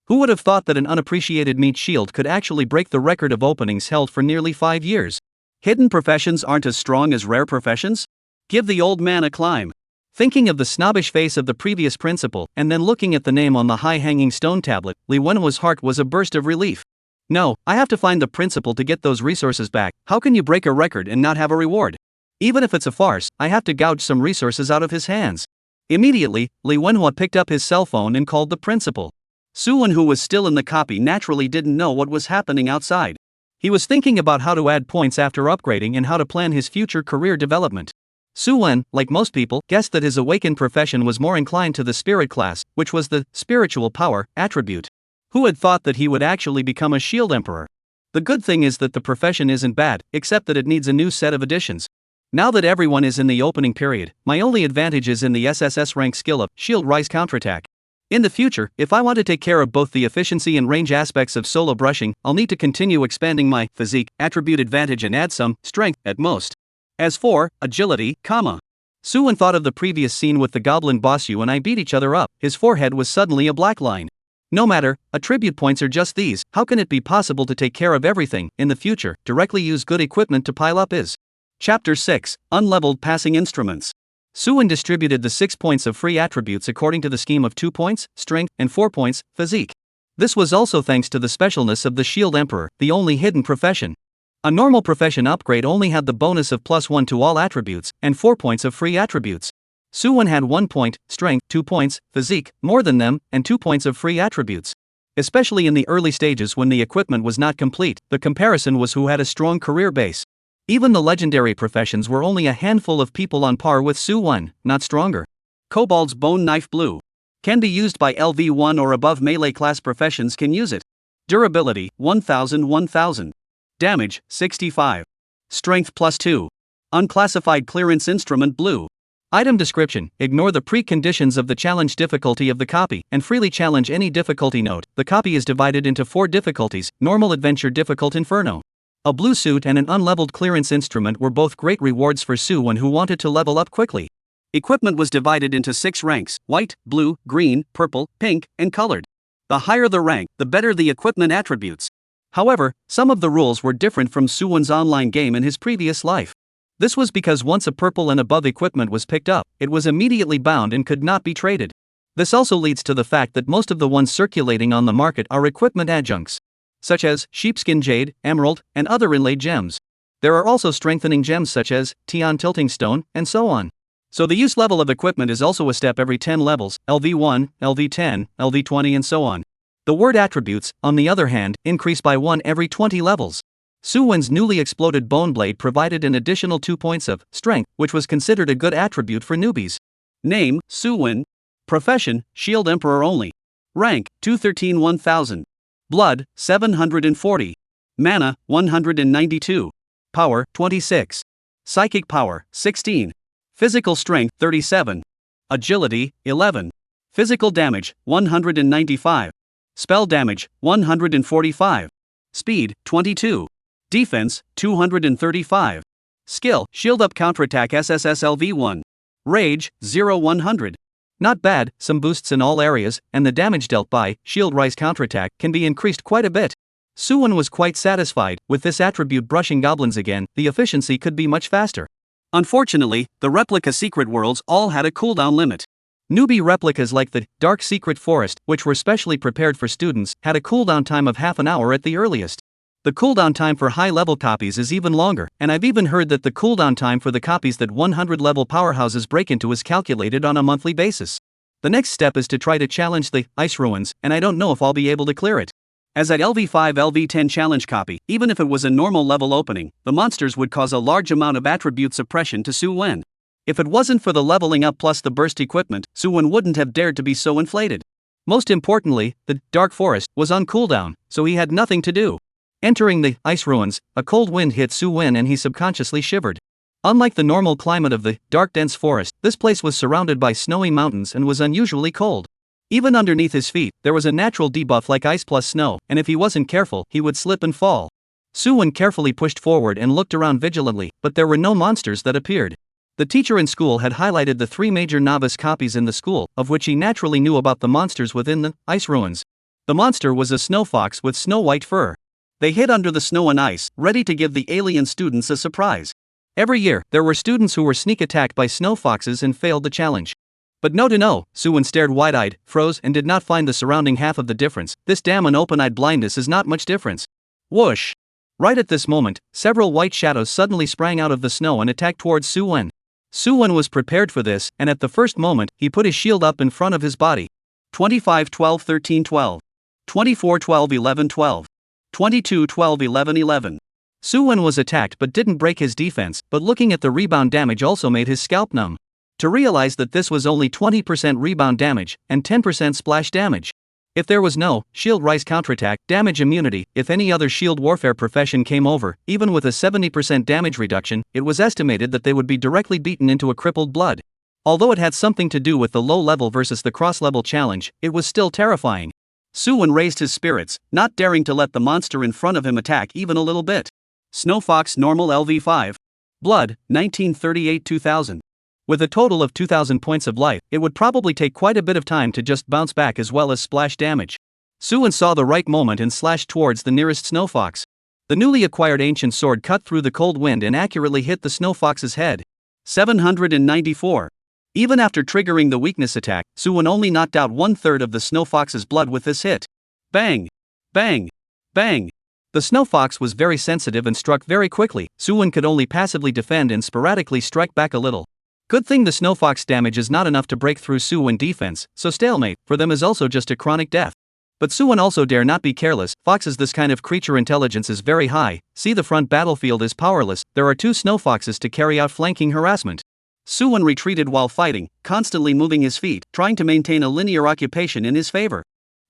Who would have thought that an unappreciated meat shield could actually break the record of openings held for nearly 5 years? Hidden professions aren't as strong as rare professions? Give the old man a climb. Thinking of the snobbish face of the previous principal, and then looking at the name on the high-hanging stone tablet, Li Wenhua's heart was a burst of relief. No, I have to find the principal to get those resources back. How can you break a record and not have a reward? Even if it's a farce, I have to gouge some resources out of his hands. Immediately, Li Wenhua picked up his cell phone and called the principal. Suwon, who was still in the copy, naturally didn't know what was happening outside. He was thinking about how to add points after upgrading and how to plan his future career development. Suwon, like most people, guessed that his awakened profession was more inclined to the spirit class, which was the spiritual power attribute. Who had thought that he would actually become a shield emperor? The good thing is that the profession isn't bad, except that it needs a new set of additions. Now that everyone is in the opening period, my only advantage is in the SSS rank skill of Shield Rise Counterattack. In the future, if I want to take care of both the efficiency and range aspects of solo brushing, I'll need to continue expanding my physique attribute advantage and add some strength at most. As for agility, Suwon thought of the previous scene with the goblin boss. You and I beat each other up. His forehead was suddenly a black line. No matter, attribute points are just these. How can it be possible to take care of everything in the future? Directly use good equipment to pile up is. Chapter 6, Unleveled Passing Instruments. Suwon distributed the 6 points of free attributes according to the scheme of 2 points, strength, and 4 points, physique. This was also thanks to the specialness of the Shield Emperor, the only hidden profession. A normal profession upgrade only had the bonus of +1 to all attributes, and 4 points of free attributes. Suwon had 1 point, strength, 2 points, physique, more than them, and 2 points of free attributes. Especially in the early stages when the equipment was not complete, the comparison was who had a strong career base. Even the legendary professions were only a handful of people on par with Suwon, not stronger. Kobold's Bone Knife Blue. Can be used by LV1 or above melee class professions can use it. Durability, 1000. Damage, 65. Strength +2. Unclassified Clearance Instrument Blue. Item description: ignore the preconditions of the challenge difficulty of the copy, and freely challenge any difficulty note. The copy is divided into 4 difficulties: Normal, Adventure, Difficult, Inferno. A blue suit and an unleveled clearance instrument were both great rewards for Suwon, who wanted to level up quickly. Equipment was divided into 6 ranks: white, blue, green, purple, pink, and colored. The higher the rank, the better the equipment attributes. However, some of the rules were different from Suwon's online game in his previous life. This was because once a purple and above equipment was picked up, it was immediately bound and could not be traded. This also leads to the fact that most of the ones circulating on the market are equipment adjuncts, such as sheepskin jade, emerald, and other inlaid gems. There are also strengthening gems such as Tian tilting stone, and so on. So the use level of equipment is also a step every 10 levels, LV1, LV10, LV20, and so on. The word attributes, on the other hand, increase by 1 every 20 levels. Suwon's newly exploded bone blade provided an additional 2 points of strength, which was considered a good attribute for newbies. Name, Suwon. Profession, Shield Emperor only. Rank, 213 1000. Blood, 740. Mana, 192. Power, 26. Psychic power, 16. Physical strength, 37. Agility, 11. Physical damage, 195. Spell damage, 145. Speed, 22. Defense, 235. Skill, Shield Up Counterattack SSSLV1. Rage, 0-100. Not bad, some boosts in all areas, and the damage dealt by Shield Rise Counterattack can be increased quite a bit. Suwon was quite satisfied. With this attribute brushing goblins again, the efficiency could be much faster. Unfortunately, the replica secret worlds all had a cooldown limit. Newbie replicas like the Dark Secret Forest, which were specially prepared for students, had a cooldown time of half an hour at the earliest. The cooldown time for high-level copies is even longer, and I've even heard that the cooldown time for the copies that 100-level powerhouses break into is calculated on a monthly basis. The next step is to try to challenge the Ice Ruins, and I don't know if I'll be able to clear it. As at LV5 LV10 challenge copy, even if it was a normal level opening, the monsters would cause a large amount of attribute suppression to Suwon. If it wasn't for the leveling up plus the burst equipment, Suwon wouldn't have dared to be so inflated. Most importantly, the Dark Forest was on cooldown, so he had nothing to do. Entering the Ice Ruins, a cold wind hit Suwon and he subconsciously shivered. Unlike the normal climate of the dark dense forest, this place was surrounded by snowy mountains and was unusually cold. Even underneath his feet, there was a natural debuff like ice plus snow, and if he wasn't careful, he would slip and fall. Suwon carefully pushed forward and looked around vigilantly, but there were no monsters that appeared. The teacher in school had highlighted the 3 major novice copies in the school, of which he naturally knew about the monsters within the Ice Ruins. The monster was a snow fox with snow-white fur. They hid under the snow and ice, ready to give the alien students a surprise. Every year, there were students who were sneak attacked by snow foxes and failed the challenge. But no to no, Suwon stared wide-eyed, froze, and did not find the surrounding half of the difference. This damn and open-eyed blindness is not much difference. Whoosh! Right at this moment, several white shadows suddenly sprang out of the snow and attacked towards Su Wen. Su Wen was prepared for this, and at the first moment, he put his shield up in front of his body. 25 12 13 12. 24 12 11 12. 22 12 11 11. Su Wen was attacked but didn't break his defense, but looking at the rebound damage also made his scalp numb. To realize that this was only 20% rebound damage, and 10% splash damage. If there was no shield rise counterattack damage immunity, if any other shield warfare profession came over, even with a 70% damage reduction, it was estimated that they would be directly beaten into a crippled blood. Although it had something to do with the low level versus the cross level challenge, it was still terrifying. Su Wen raised his spirits, not daring to let the monster in front of him attack even a little bit. Snow Fox normal LV5. Blood, 1938-2000. With a total of 2,000 points of life, it would probably take quite a bit of time to just bounce back as well as splash damage. Su Wen saw the right moment and slashed towards the nearest Snow Fox. The newly acquired ancient sword cut through the cold wind and accurately hit the Snow Fox's head. 794. Even after triggering the weakness attack, Su Wen only knocked out 1/3 of the Snow Fox's blood with this hit. Bang! Bang! Bang! The Snow Fox was very sensitive and struck very quickly. Su Wen could only passively defend and sporadically strike back a little. Good thing the Snow Fox damage is not enough to break through Su Wen defense, so stalemate for them is also just a chronic death. But Su Wen also dare not be careless. Foxes, this kind of creature intelligence is very high. See, the front battlefield is powerless. There are 2 Snow Foxes to carry out flanking harassment. Su Wen retreated while fighting, constantly moving his feet, trying to maintain a linear occupation in his favor.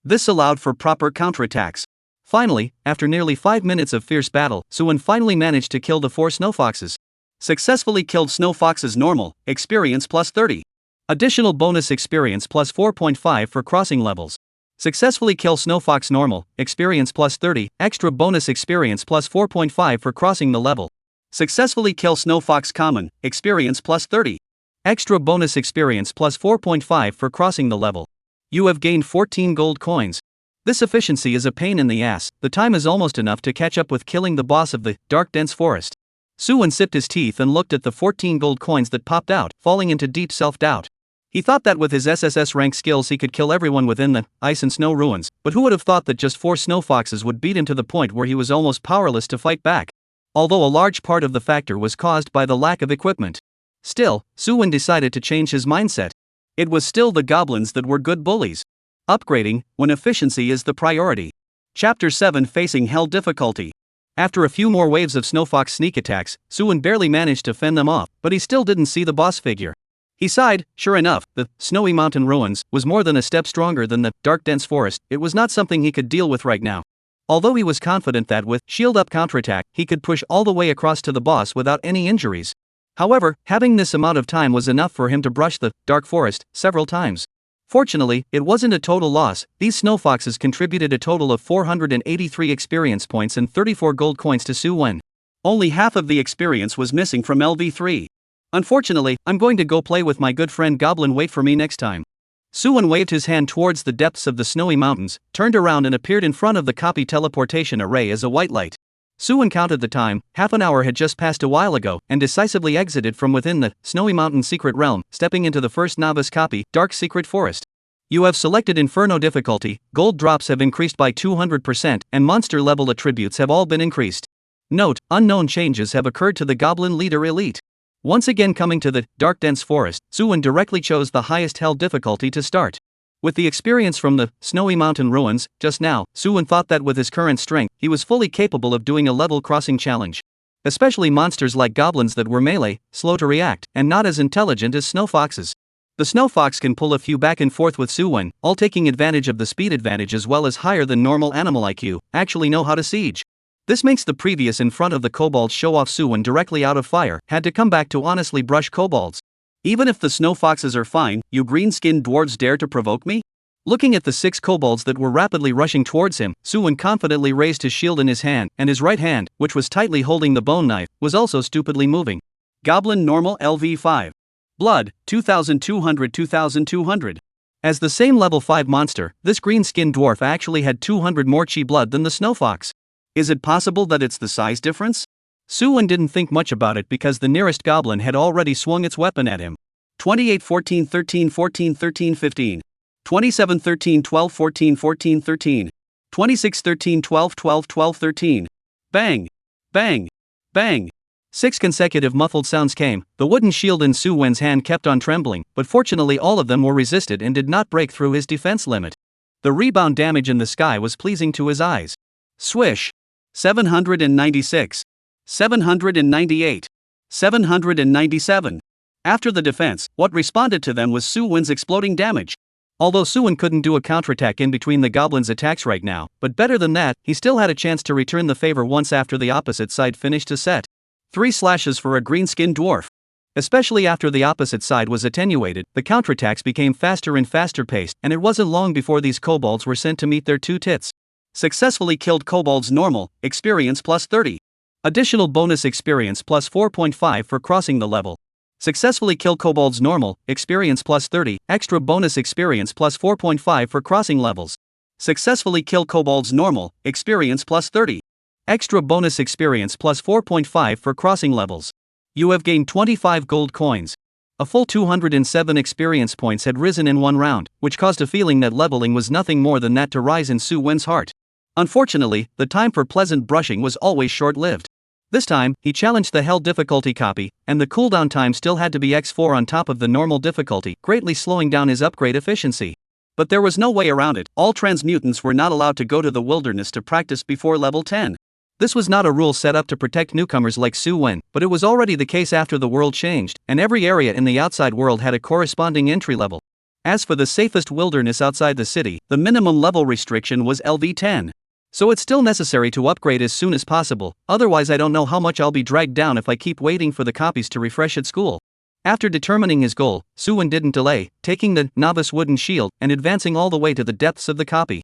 This allowed for proper counterattacks. Finally, after nearly 5 minutes of fierce battle, Su Wen finally managed to kill the 4 Snow Foxes. Successfully killed Snow Fox's normal, experience plus 30. Additional bonus experience plus 4.5 for crossing levels. Successfully kill Snow Fox normal, experience plus 30, extra bonus experience plus 4.5 for crossing the level. Successfully kill Snow Fox common, experience plus 30. Extra bonus experience plus 4.5 for crossing the level. You have gained 14 gold coins. This efficiency is a pain in the ass. The time is almost enough to catch up with killing the boss of the dark dense forest. Su Wen sipped his teeth and looked at the 14 gold coins that popped out, falling into deep self-doubt. He thought that with his SSS rank skills he could kill everyone within the ice and snow ruins, but who would have thought that just 4 Snow Foxes would beat him to the point where he was almost powerless to fight back? Although a large part of the factor was caused by the lack of equipment. Still, Su Wen decided to change his mindset. It was still the goblins that were good bullies. Upgrading, when efficiency is the priority. Chapter 7 Facing Hell Difficulty. After a few more waves of Snow Fox sneak attacks, Su Wen barely managed to fend them off, but he still didn't see the boss figure. He sighed. Sure enough, the snowy mountain ruins was more than a step stronger than the dark dense forest. It was not something he could deal with right now. Although he was confident that with shield up counterattack, he could push all the way across to the boss without any injuries. However, having this amount of time was enough for him to brush the dark forest several times. Fortunately, it wasn't a total loss. These Snow Foxes contributed a total of 483 experience points and 34 gold coins to Su Wen. Only half of the experience was missing from LV3. Unfortunately, I'm going to go play with my good friend Goblin. Wait for me next time. Su Wen waved his hand towards the depths of the snowy mountains, turned around and appeared in front of the copy teleportation array as a white light. Su Wen counted the time. Half an hour had just passed a while ago, and decisively exited from within the snowy mountain secret realm, stepping into the first novice copy, dark secret forest. You have selected Inferno difficulty. Gold drops have increased by 200%, and monster level attributes have all been increased. Note, unknown changes have occurred to the Goblin Leader Elite. Once again coming to the dark dense forest, Su Wen directly chose the highest hell difficulty to start. With the experience from the snowy mountain ruins, just now, Su Wen thought that with his current strength, he was fully capable of doing a level crossing challenge. Especially monsters like goblins that were melee, slow to react, and not as intelligent as Snow Foxes. The Snow Fox can pull a few back and forth with Su Wen, all taking advantage of the speed advantage as well as higher than normal animal IQ, actually know how to siege. This makes the previous in front of the kobolds show off Su Wen directly out of fire, had to come back to honestly brush kobolds. Even if the Snow Foxes are fine, you green-skinned dwarves dare to provoke me? Looking at the 6 kobolds that were rapidly rushing towards him, Su Wen confidently raised his shield in his hand, and his right hand, which was tightly holding the bone knife, was also stupidly moving. Goblin normal LV5. Blood, 2200-2200. As the same level 5 monster, this green-skinned dwarf actually had 200 more chi blood than the Snow Fox. Is it possible that it's the size difference? Su Wen didn't think much about it because the nearest goblin had already swung its weapon at him. 28 14 13 14 13 15. 27 13 12 14 14 13. 26 13 12 12 12 13. Bang! Bang! Bang! 6 consecutive muffled sounds came. The wooden shield in Su Wen's hand kept on trembling, but fortunately all of them were resisted and did not break through his defense limit. The rebound damage in the sky was pleasing to his eyes. Swish! 796. 798. 797. After the defense, what responded to them was Su Wen's exploding damage. Although Su Wen couldn't do a counterattack in between the goblin's attacks right now, but better than that, he still had a chance to return the favor once after the opposite side finished a set. 3 slashes for a green-skinned dwarf. Especially after the opposite side was attenuated, the counterattacks became faster and faster paced, and it wasn't long before these kobolds were sent to meet their 2 tits. Successfully killed kobolds normal, experience plus 30. Additional bonus experience plus 4.5 for crossing the level. Successfully kill kobolds normal, experience plus 30, extra bonus experience plus 4.5 for crossing levels. Successfully kill kobolds normal, experience plus 30. Extra bonus experience plus 4.5 for crossing levels. You have gained 25 gold coins. A full 207 experience points had risen in one round, which caused a feeling that leveling was nothing more than that to rise in Su Wen's heart. Unfortunately, the time for pleasant brushing was always short-lived. This time, he challenged the Hell difficulty copy, and the cooldown time still had to be x4 on top of the normal difficulty, greatly slowing down his upgrade efficiency. But there was no way around it. All transmutants were not allowed to go to the wilderness to practice before level 10. This was not a rule set up to protect newcomers like Su Wen, but it was already the case after the world changed, and every area in the outside world had a corresponding entry level. As for the safest wilderness outside the city, the minimum level restriction was LV10. So it's still necessary to upgrade as soon as possible, otherwise I don't know how much I'll be dragged down if I keep waiting for the copies to refresh at school. After determining his goal, Su Wen didn't delay, taking the novice wooden shield and advancing all the way to the depths of the copy.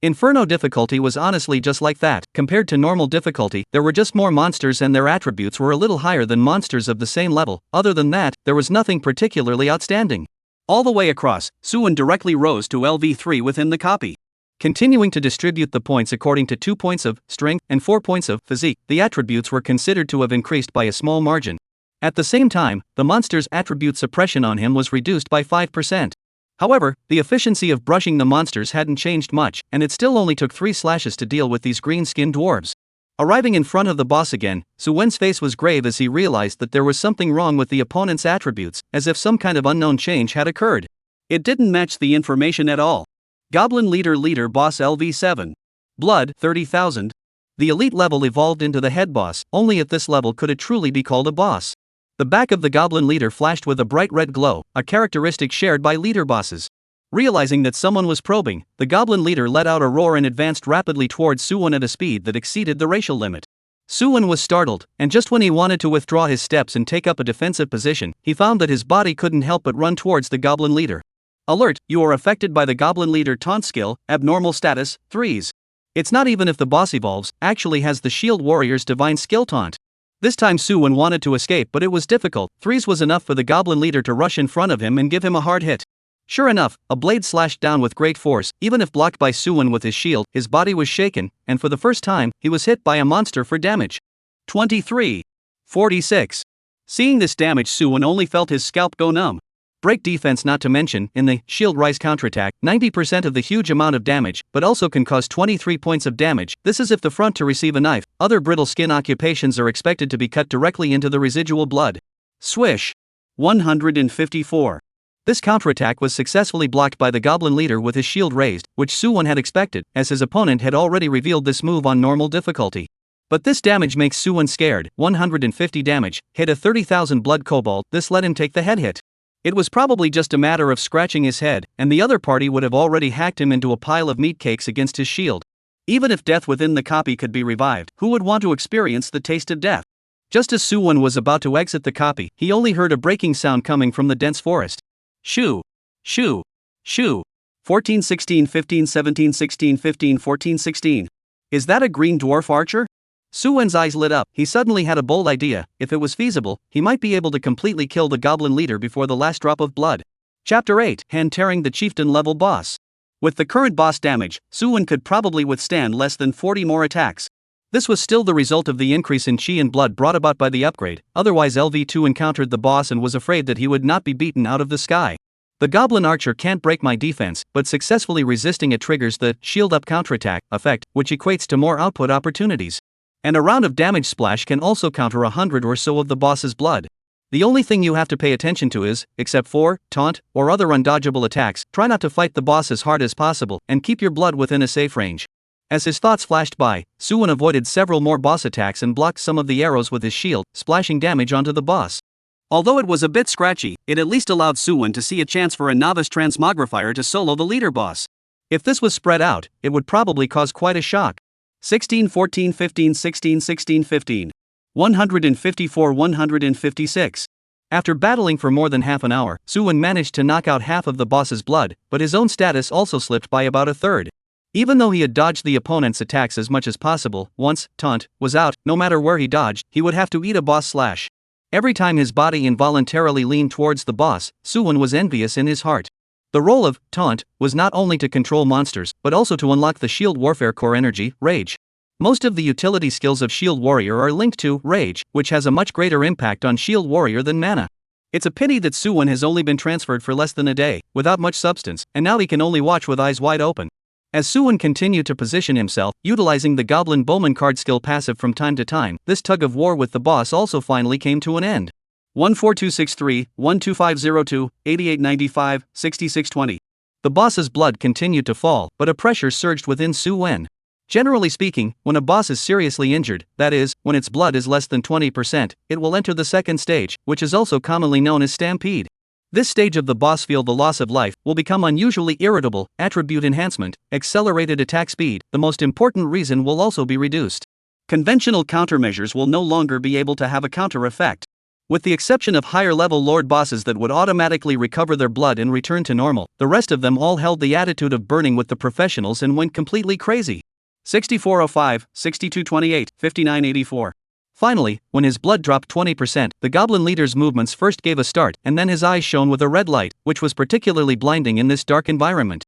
Inferno difficulty was honestly just like that. Compared to normal difficulty, there were just more monsters and their attributes were a little higher than monsters of the same level. Other than that, there was nothing particularly outstanding. All the way across, Su Wen directly rose to LV3 within the copy. Continuing to distribute the points according to 2 points of strength and 4 points of physique, the attributes were considered to have increased by a small margin. At the same time, the monster's attribute suppression on him was reduced by 5%. However, the efficiency of brushing the monsters hadn't changed much, and it still only took 3 slashes to deal with these green-skinned dwarves. Arriving in front of the boss again, Su Wen's face was grave as he realized that there was something wrong with the opponent's attributes, as if some kind of unknown change had occurred. It didn't match the information at all. Goblin Leader Boss LV7. Blood 30,000. The elite level evolved into the head boss. Only at this level could it truly be called a boss. The back of the Goblin Leader flashed with a bright red glow, a characteristic shared by leader bosses. Realizing that someone was probing, the Goblin Leader let out a roar and advanced rapidly towards Su Wen at a speed that exceeded the racial limit. Su Wen was startled, and just when he wanted to withdraw his steps and take up a defensive position, he found that his body couldn't help but run towards the Goblin Leader. Alert, you are affected by the Goblin Leader taunt skill, abnormal status, 3s. It's not even if the boss evolves, actually has the Shield Warrior's divine skill taunt. This time Su Wen wanted to escape but it was difficult. 3s was enough for the Goblin Leader to rush in front of him and give him a hard hit. Sure enough, a blade slashed down with great force. Even if blocked by Su Wen with his shield, his body was shaken, and for the first time, he was hit by a monster for damage. 23. 46. Seeing this damage, Su Wen only felt his scalp go numb. Break defense not to mention, in the Shield Rise counterattack, 90% of the huge amount of damage, but also can cause 23 points of damage. This is if the front to receive a knife. Other brittle skin occupations are expected to be cut directly into the residual blood. Swish. 154. This counterattack was successfully blocked by the Goblin Leader with his shield raised, which Su Wen had expected, as his opponent had already revealed this move on normal difficulty. But this damage makes Su Wen scared. 150 damage, hit a 30,000 blood kobold. This let him take the head hit. It was probably just a matter of scratching his head, and the other party would have already hacked him into a pile of meat cakes against his shield. Even if death within the copy could be revived, who would want to experience the taste of death? Just as Su Wen was about to exit the copy, he only heard a breaking sound coming from the dense forest. Shoo! Shoo! Shoo! 14, 16, 15, 17, 16, 15, 14, 16. Is that a green dwarf archer? Su Wen's eyes lit up. He suddenly had a bold idea. If it was feasible, he might be able to completely kill the Goblin Leader before the last drop of blood. Chapter 8, Hand Tearing the Chieftain Level Boss. With the current boss damage, Su Wen could probably withstand less than 40 more attacks. This was still the result of the increase in chi and blood brought about by the upgrade, otherwise LV2 encountered the boss and was afraid that he would not be beaten out of the sky. The Goblin Archer can't break my defense, but successfully resisting it triggers the Shield Up counterattack effect, which equates to more output opportunities. And a round of damage splash can also counter 100 or so of the boss's blood. The only thing you have to pay attention to is, except for taunt or other undodgeable attacks, try not to fight the boss as hard as possible and keep your blood within a safe range. As his thoughts flashed by, Suwon avoided several more boss attacks and blocked some of the arrows with his shield, splashing damage onto the boss. Although it was a bit scratchy, it at least allowed Suwon to see a chance for a novice transmogrifier to solo the leader boss. If this was spread out, it would probably cause quite a shock. 16, 14, 15, 16, 16, 15. 154, 156. After battling for more than half an hour, Suwon managed to knock out half of the boss's blood, but his own status also slipped by about a third. Even though he had dodged the opponent's attacks as much as possible, once taunt was out, no matter where he dodged, he would have to eat a boss slash. Every time his body involuntarily leaned towards the boss, Suwon was envious in his heart. The role of taunt was not only to control monsters, but also to unlock the shield warfare core energy, rage. Most of the utility skills of Shield Warrior are linked to rage, which has a much greater impact on Shield Warrior than mana. It's a pity that Suwon has only been transferred for less than a day, without much substance, and now he can only watch with eyes wide open. As Suwon continued to position himself, utilizing the Goblin Bowman card skill passive from time to time, this tug of war with the boss also finally came to an end. 14263, 12502, 8895, 6620. The boss's blood continued to fall, but a pressure surged within Suwon. Generally speaking, when a boss is seriously injured, that is, when its blood is less than 20%, it will enter the second stage, which is also commonly known as stampede. This stage of the boss feel the loss of life, will become unusually irritable, attribute enhancement, accelerated attack speed, the most important reason will also be reduced. Conventional countermeasures will no longer be able to have a counter effect. With the exception of higher level lord bosses that would automatically recover their blood and return to normal, the rest of them all held the attitude of burning with the professionals and went completely crazy. 6405, 6228, 5984. Finally, when his blood dropped 20%, the goblin leader's movements first gave a start, and then his eyes shone with a red light, which was particularly blinding in this dark environment.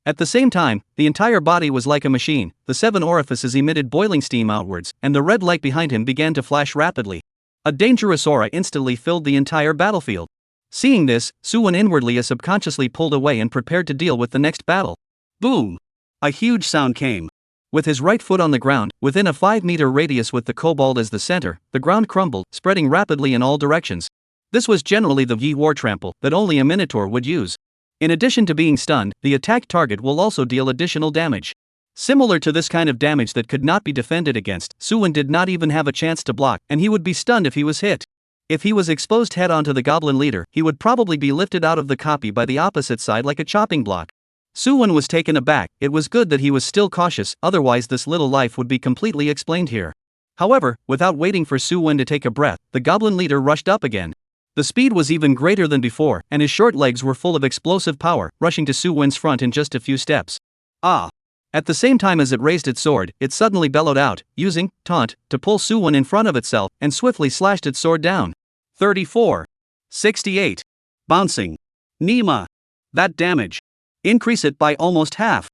At the same time, the entire body was like a machine, the 7 orifices emitted boiling steam outwards, and the red light behind him began to flash rapidly. A dangerous aura instantly filled the entire battlefield. Seeing this, Suwon inwardly subconsciously pulled away and prepared to deal with the next battle. Boom! A huge sound came. With his right foot on the ground, within a 5-meter radius with the kobold as the center, the ground crumbled, spreading rapidly in all directions. This was generally the Yi war trample that only a minotaur would use. In addition to being stunned, the attacked target will also deal additional damage. Similar to this kind of damage that could not be defended against, Suwon did not even have a chance to block, and he would be stunned if he was hit. If he was exposed head on to the goblin leader, he would probably be lifted out of the copy by the opposite side like a chopping block. Suwon was taken aback. It was good that he was still cautious, otherwise this little life would be completely explained here. However, without waiting for Suwon to take a breath, the goblin leader rushed up again. The speed was even greater than before, and his short legs were full of explosive power, rushing to Suwon's front in just a few steps. Ah! At the same time as it raised its sword, it suddenly bellowed out, using taunt to pull Suwon in front of itself, and swiftly slashed its sword down. 34. 68. Bouncing. Nima. That damage. Increase it by almost half.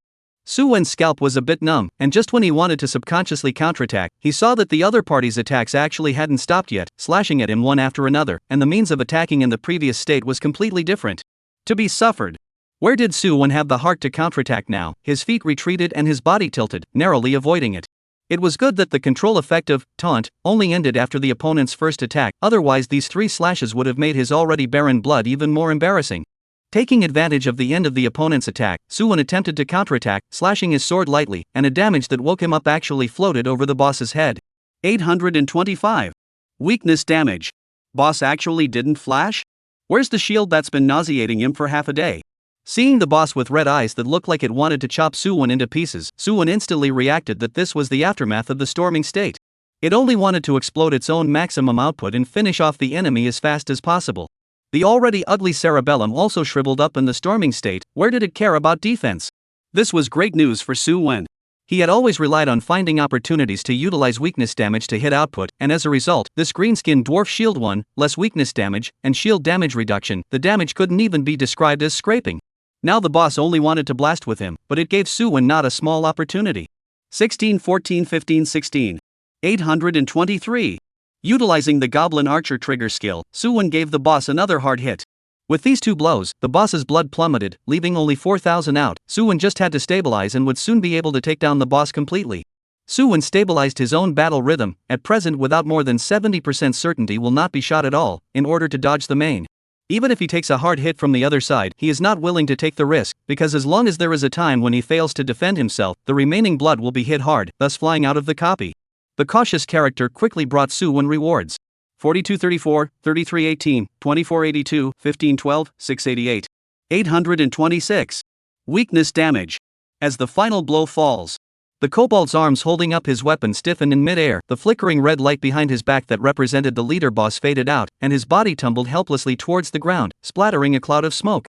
Suwon's scalp was a bit numb, and just when he wanted to subconsciously counterattack, he saw that the other party's attacks actually hadn't stopped yet, slashing at him one after another, and the means of attacking in the previous state was completely different. To be suffered. Where did Suwon have the heart to counterattack now? His feet retreated and his body tilted, narrowly avoiding it. It was good that the control effect of taunt only ended after the opponent's first attack, otherwise these 3 slashes would have made his already barren blood even more embarrassing. Taking advantage of the end of the opponent's attack, Suwon attempted to counterattack, slashing his sword lightly, and a damage that woke him up actually floated over the boss's head. 825. Weakness damage. Boss actually didn't flash? Where's the shield that's been nauseating him for half a day? Seeing the boss with red eyes that looked like it wanted to chop Suwon into pieces, Suwon instantly reacted that this was the aftermath of the storming state. It only wanted to explode its own maximum output and finish off the enemy as fast as possible. The already ugly cerebellum also shriveled up in the storming state. Where did it care about defense? This was great news for Suwon. He had always relied on finding opportunities to utilize weakness damage to hit output, and as a result, this green-skinned dwarf shield 1, less weakness damage, and shield damage reduction, the damage couldn't even be described as scraping. Now the boss only wanted to blast with him, but it gave Suwon not a small opportunity. 16, 14, 15, 16. 823. Utilizing the Goblin Archer trigger skill, Suwon gave the boss another hard hit. With these 2 blows, the boss's blood plummeted, leaving only 4,000 out. Suwon just had to stabilize and would soon be able to take down the boss completely. Suwon stabilized his own battle rhythm, at present without more than 70% certainty will not be shot at all, in order to dodge the main. Even if he takes a hard hit from the other side, he is not willing to take the risk, because as long as there is a time when he fails to defend himself, the remaining blood will be hit hard, thus flying out of the copy. The cautious character quickly brought Suwon rewards. 4234, 3318, 2482, 1512, 688. 826. Weakness damage. As the final blow falls, the kobold's arms holding up his weapon stiffened in mid-air, the flickering red light behind his back that represented the leader boss faded out, and his body tumbled helplessly towards the ground, splattering a cloud of smoke.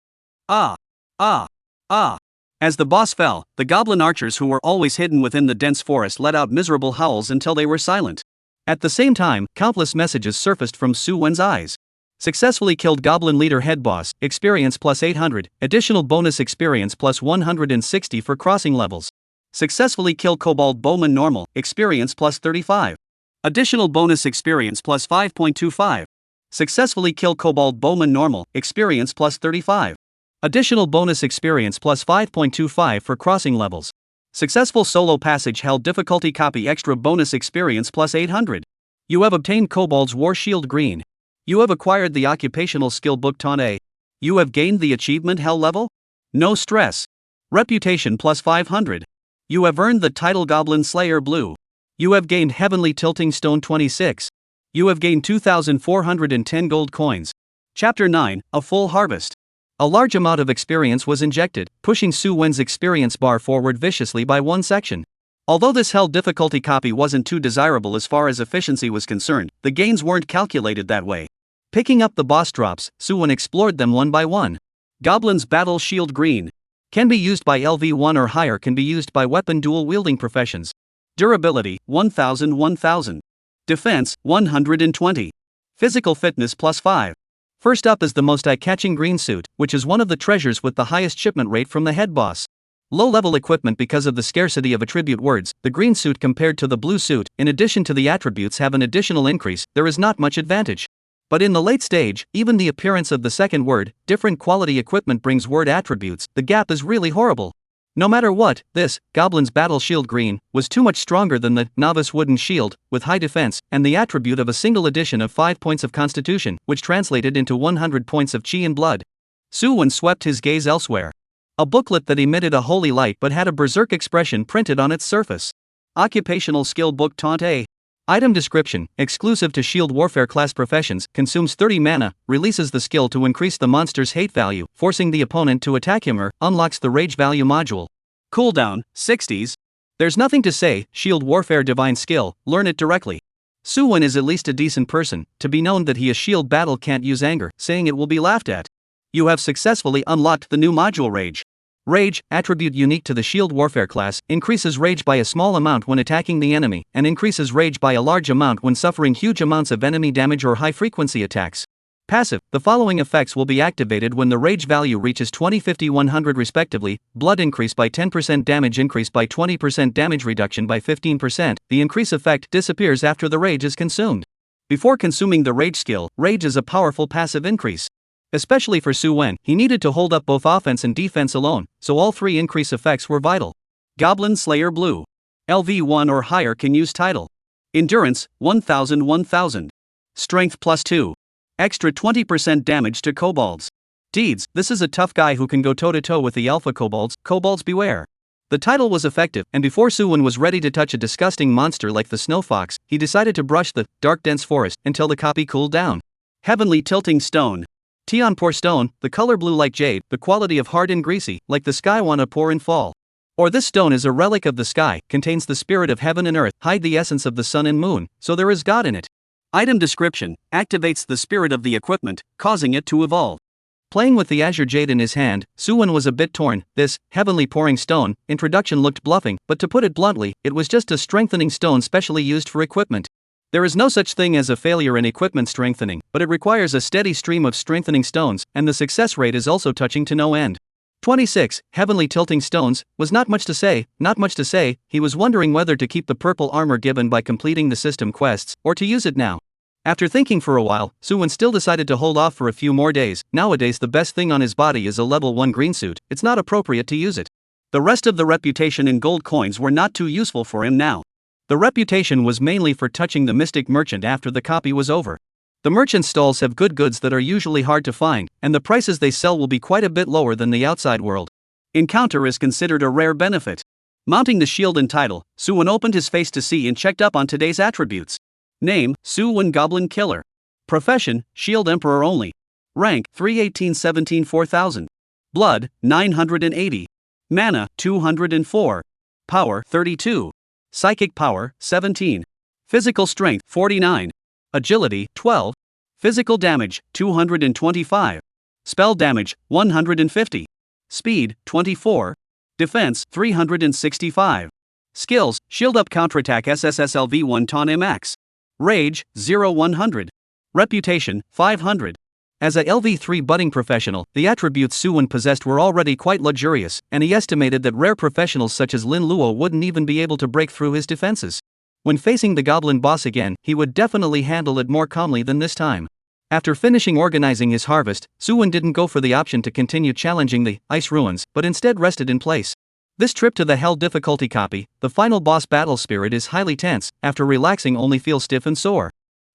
Ah! Ah! Ah! As the boss fell, the goblin archers who were always hidden within the dense forest let out miserable howls until they were silent. At the same time, countless messages surfaced from Suwon's eyes. Successfully killed goblin leader head boss, experience plus 800, additional bonus experience plus 160 for crossing levels. Successfully kill kobold bowman normal, experience plus 35. Additional bonus experience plus 5.25. Successfully kill kobold bowman normal, experience plus 35. Additional bonus experience plus 5.25 for crossing levels. Successful solo passage held difficulty copy extra bonus experience plus 800. You have obtained Kobold's War Shield Green. You have acquired the occupational skill book Taunt A. You have gained the achievement Hell level? No stress. Reputation plus 500. You have earned the title Goblin Slayer Blue. You have gained Heavenly Tilting Stone 26. You have gained 2,410 gold coins. Chapter 9, A Full Harvest. A large amount of experience was injected, pushing Suwon's experience bar forward viciously by one section. Although this held difficulty copy wasn't too desirable as far as efficiency was concerned, the gains weren't calculated that way. Picking up the boss drops, Suwon explored them one by one. Goblin's Battle Shield Green. Can be used by LV1 or higher, can be used by weapon dual wielding professions. Durability, 1000. Defense, 120. Physical fitness plus 5. First up is the most eye-catching green suit, which is one of the treasures with the highest shipment rate from the head boss. Low-level equipment because of the scarcity of attribute words, the green suit compared to the blue suit, in addition to the attributes have an additional increase, there is not much advantage. But in the late stage, even the appearance of the second word, different quality equipment brings word attributes, the gap is really horrible. No matter what, this, Goblin's Battle Shield Green, was too much stronger than the Novice Wooden Shield, with high defense, and the attribute of a single addition of 5 points of Constitution, which translated into 100 points of Chi and Blood. Suwon swept his gaze elsewhere. A booklet that emitted a holy light but had a Berserk expression printed on its surface. Occupational Skill Book Taunt A. Item description, exclusive to Shield Warfare class professions, consumes 30 mana, releases the skill to increase the monster's hate value, forcing the opponent to attack him or unlocks the rage value module. Cooldown, 60s. There's nothing to say, Shield Warfare Divine Skill, learn it directly. Suwon is at least a decent person, to be known that he is Shield Battle can't use anger, saying it will be laughed at. You have successfully unlocked the new module Rage. Rage, attribute unique to the Shield Warfare class, increases rage by a small amount when attacking the enemy, and increases rage by a large amount when suffering huge amounts of enemy damage or high-frequency attacks. Passive, the following effects will be activated when the rage value reaches 20, 50, 100 respectively: blood increase by 10%, damage increase by 20%, damage reduction by 15%, the increase effect disappears after the rage is consumed. Before consuming the rage skill, rage is a powerful passive increase. Especially for Suwon, he needed to hold up both offense and defense alone, so all three increase effects were vital. Goblin Slayer Blue. LV1 or higher can use title. Endurance, 1000. Strength plus 2. Extra 20% damage to kobolds. Deeds, this is a tough guy who can go toe-to-toe with the alpha kobolds, kobolds beware. The title was effective, and before Suwon was ready to touch a disgusting monster like the snow fox, he decided to brush the dark dense forest until the copy cooled down. Heavenly Tilting Stone. Tian Pour Stone, the color blue like jade, the quality of hard and greasy, like the sky wanna pour and fall. Or this stone is a relic of the sky, contains the spirit of heaven and earth, hide the essence of the sun and moon, so there is God in it. Item description, activates the spirit of the equipment, causing it to evolve. Playing with the azure jade in his hand, Suwon was a bit torn. This, heavenly pouring stone, introduction looked bluffing, but to put it bluntly, it was just a strengthening stone specially used for equipment. There is no such thing as a failure in equipment strengthening, but it requires a steady stream of strengthening stones, and the success rate is also touching to no end. 26, Heavenly Tilting Stones, was not much to say, he was wondering whether to keep the purple armor given by completing the system quests, or to use it now. After thinking for a while, Suwon still decided to hold off for a few more days. Nowadays the best thing on his body is a level 1 green suit, it's not appropriate to use it. The rest of the reputation and gold coins were not too useful for him now. The reputation was mainly for touching the mystic merchant after the copy was over. The merchant stalls have good goods that are usually hard to find, and the prices they sell will be quite a bit lower than the outside world. Encounter is considered a rare benefit. Mounting the shield and title, Suwon opened his face to see and checked up on today's attributes. Name, Suwon Goblin Killer. Profession, Shield Emperor only. Rank, 318-17 4000. Blood, 980. Mana, 204. Power, 32. Psychic power, 17. Physical strength, 49. Agility, 12. Physical damage, 225. Spell damage, 150. Speed, 24. Defense, 365. Skills, Shield Up Counterattack SSSLV1 Ton Max. Rage, 0-100. Reputation, 500. As a LV3 budding professional, the attributes Suwon possessed were already quite luxurious, and he estimated that rare professionals such as Lin Luo wouldn't even be able to break through his defenses. When facing the goblin boss again, he would definitely handle it more calmly than this time. After finishing organizing his harvest, Suwon didn't go for the option to continue challenging the ice ruins, but instead rested in place. This trip to the Hell difficulty copy, the final boss battle spirit is highly tense. After relaxing only feels stiff and sore.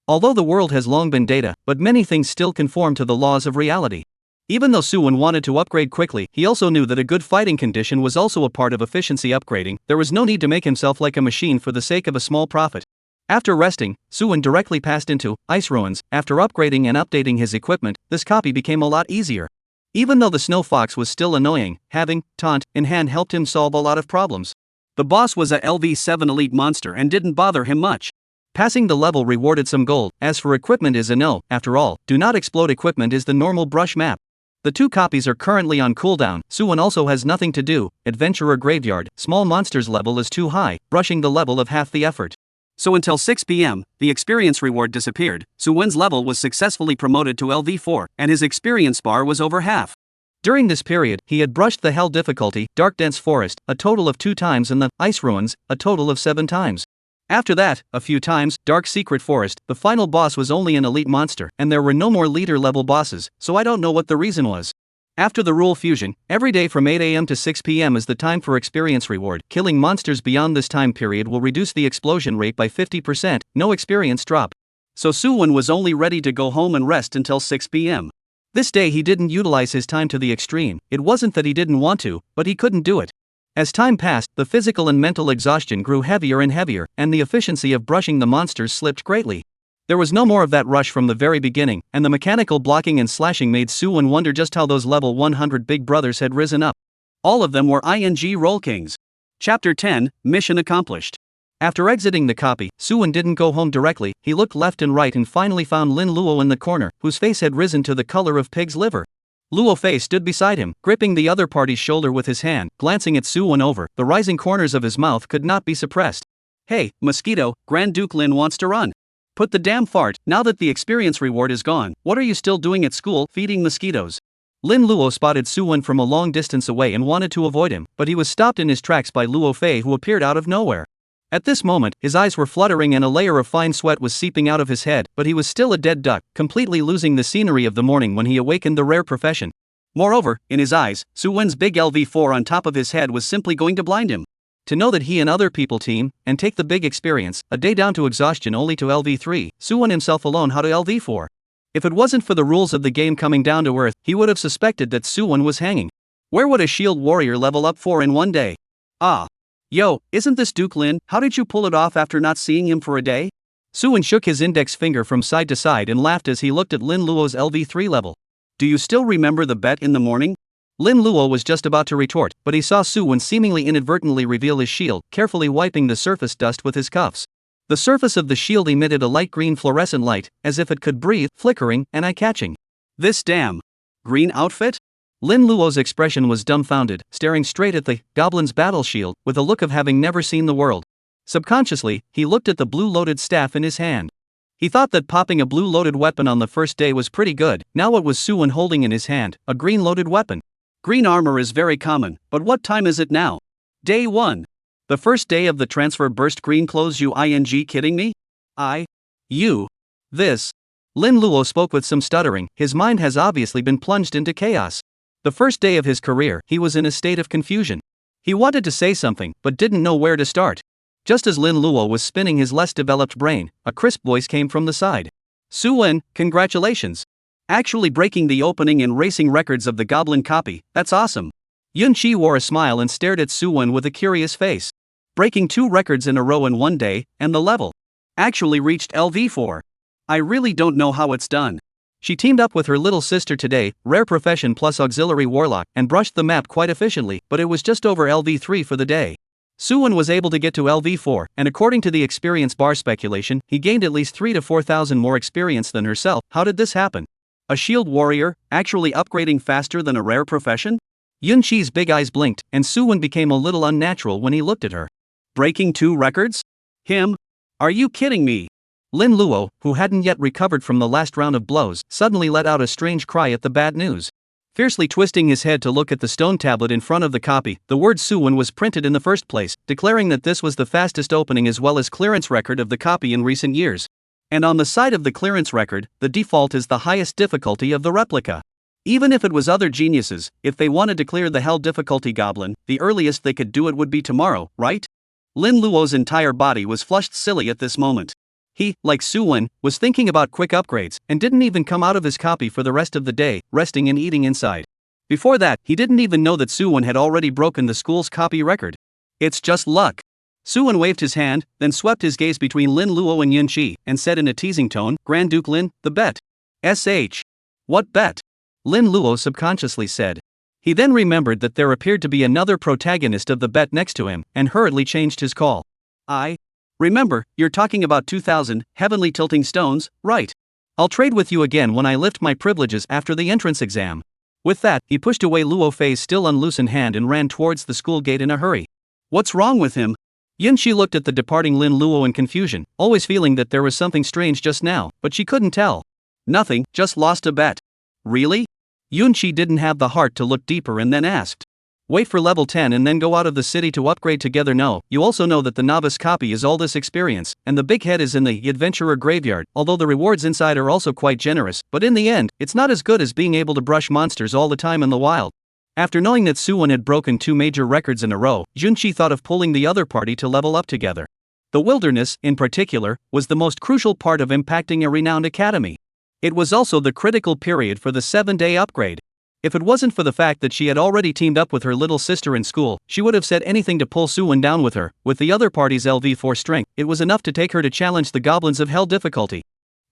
Although the world has long been data, but many things still conform to the laws of reality. Even though Suwon wanted to upgrade quickly, he also knew that a good fighting condition was also a part of efficiency upgrading. There was no need to make himself like a machine for the sake of a small profit. After resting, Suwon directly passed into ice ruins. After upgrading and updating his equipment, this copy became a lot easier. Even though the snow fox was still annoying, having taunt in hand helped him solve a lot of problems. The boss was a LV7 elite monster and didn't bother him much. Passing the level rewarded some gold. As for equipment is a no. After all, do not explode equipment is the normal brush map. The two copies are currently on cooldown. Suwon also has nothing to do. Adventurer Graveyard, small monsters level is too high, brushing the level of half the effort. So until 6 PM, the experience reward disappeared. Suwon's level was successfully promoted to LV4, and his experience bar was over half. During this period, he had brushed the Hell difficulty, Dark Dense Forest, a total of 2 times, and the Ice Ruins, a total of 7 times. After that, a few times, Dark Secret Forest. The final boss was only an elite monster, and there were no more leader level bosses, so I don't know what the reason was. After the rule fusion, every day from 8 AM to 6 PM is the time for experience reward. Killing monsters beyond this time period will reduce the explosion rate by 50%, no experience drop. So Suwon was only ready to go home and rest until 6 PM. This day he didn't utilize his time to the extreme. It wasn't that he didn't want to, but he couldn't do it. As time passed, the physical and mental exhaustion grew heavier and heavier, and the efficiency of brushing the monsters slipped greatly. There was no more of that rush from the very beginning, and the mechanical blocking and slashing made Suwon wonder just how those level 100 big brothers had risen up. All of them were ING Roll Kings. Chapter 10, Mission Accomplished. After exiting the copy, Suwon didn't go home directly. He looked left and right and finally found Lin Luo in the corner, whose face had risen to the color of pig's liver. Luo Fei stood beside him, gripping the other party's shoulder with his hand, glancing at Suwon over the rising corners of his mouth could not be suppressed. "Hey, Mosquito, Grand Duke Lin wants to run. Put the damn fart, now that the experience reward is gone, what are you still doing at school, feeding mosquitoes?" Lin Luo spotted Suwon from a long distance away and wanted to avoid him, but he was stopped in his tracks by Luo Fei, who appeared out of nowhere. At this moment, his eyes were fluttering and a layer of fine sweat was seeping out of his head, but he was still a dead duck, completely losing the scenery of the morning when he awakened the rare profession. Moreover, in his eyes, Suwon's big LV4 on top of his head was simply going to blind him. To know that he and other people team, and take the big experience, a day down to exhaustion only to LV3, Suwon himself alone how to LV4. If it wasn't for the rules of the game coming down to earth, he would have suspected that Suwon was hanging. Where would a shield warrior level up for in one day? Ah. Yo, isn't this Duke Lin? How did you pull it off after not seeing him for a day? Suwon shook his index finger from side to side and laughed as he looked at Lin Luo's LV3 level. Do you still remember the bet in the morning? Lin Luo was just about to retort, but he saw Suwon seemingly inadvertently reveal his shield, carefully wiping the surface dust with his cuffs. The surface of the shield emitted a light green fluorescent light, as if it could breathe, flickering and eye-catching. This damn green outfit? Lin Luo's expression was dumbfounded, staring straight at the goblin's battle shield, with a look of having never seen the world. Subconsciously, he looked at the blue loaded staff in his hand. He thought that popping a blue loaded weapon on the first day was pretty good. Now what was Suwon holding in his hand? A green loaded weapon. Green armor is very common, but what time is it now? Day 1. The first day of the transfer burst green clothes, you ing kidding me? This. Lin Luo spoke with some stuttering, his mind has obviously been plunged into chaos. The first day of his career, he was in a state of confusion. He wanted to say something, but didn't know where to start. Just as Lin Luo was spinning his less developed brain, a crisp voice came from the side. Su-wen, congratulations. Actually breaking the opening and racing records of the goblin copy, that's awesome. Yun-chi wore a smile and stared at Su-wen with a curious face. Breaking 2 records in a row in one day, and the level actually reached LV4. I really don't know how it's done. She teamed up with her little sister today, rare profession plus auxiliary warlock, and brushed the map quite efficiently, but it was just over LV3 for the day. Su-wen was able to get to LV4, and according to the experience bar speculation, he gained at least 3,000 to 4,000 more experience than herself. How did this happen? A shield warrior, actually upgrading faster than a rare profession? Yun-chi's big eyes blinked, and Su-wen became a little unnatural when he looked at her. Breaking 2 records? Him? Are you kidding me? Lin Luo, who hadn't yet recovered from the last round of blows, suddenly let out a strange cry at the bad news. Fiercely twisting his head to look at the stone tablet in front of the copy, the word Su-wen was printed in the first place, declaring that this was the fastest opening as well as clearance record of the copy in recent years. And on the side of the clearance record, the default is the highest difficulty of the replica. Even if it was other geniuses, if they wanted to clear the hell difficulty goblin, the earliest they could do it would be tomorrow, right? Lin Luo's entire body was flushed silly at this moment. He, like Su-wen, was thinking about quick upgrades, and didn't even come out of his copy for the rest of the day, resting and eating inside. Before that, he didn't even know that Su-wen had already broken the school's copy record. It's just luck. Su-wen waved his hand, then swept his gaze between Lin Luo and Yun-chi, and said in a teasing tone, Grand Duke Lin, the bet. SH. What bet? Lin Luo subconsciously said. He then remembered that there appeared to be another protagonist of the bet next to him, and hurriedly changed his call. Remember, you're talking about 2,000 heavenly tilting stones, right? I'll trade with you again when I lift my privileges after the entrance exam. With that, he pushed away Luo Fei's still unloosened hand and ran towards the school gate in a hurry. What's wrong with him? Yun-chi looked at the departing Lin Luo in confusion, always feeling that there was something strange just now, but she couldn't tell. Nothing, just lost a bet. Really? Yun-chi didn't have the heart to look deeper and then asked. Wait for level 10 and then go out of the city to upgrade together. No, you also know that the novice copy is all this experience, and the big head is in the adventurer graveyard, although the rewards inside are also quite generous, but in the end, it's not as good as being able to brush monsters all the time in the wild. After knowing that Su-wen had broken 2 major records in a row, Yun-chi thought of pulling the other party to level up together. The wilderness, in particular, was the most crucial part of impacting a renowned academy. It was also the critical period for the 7-day upgrade. If it wasn't for the fact that she had already teamed up with her little sister in school, she would have said anything to pull Su-wen down with her. With the other party's LV4 strength, it was enough to take her to challenge the goblins of hell difficulty.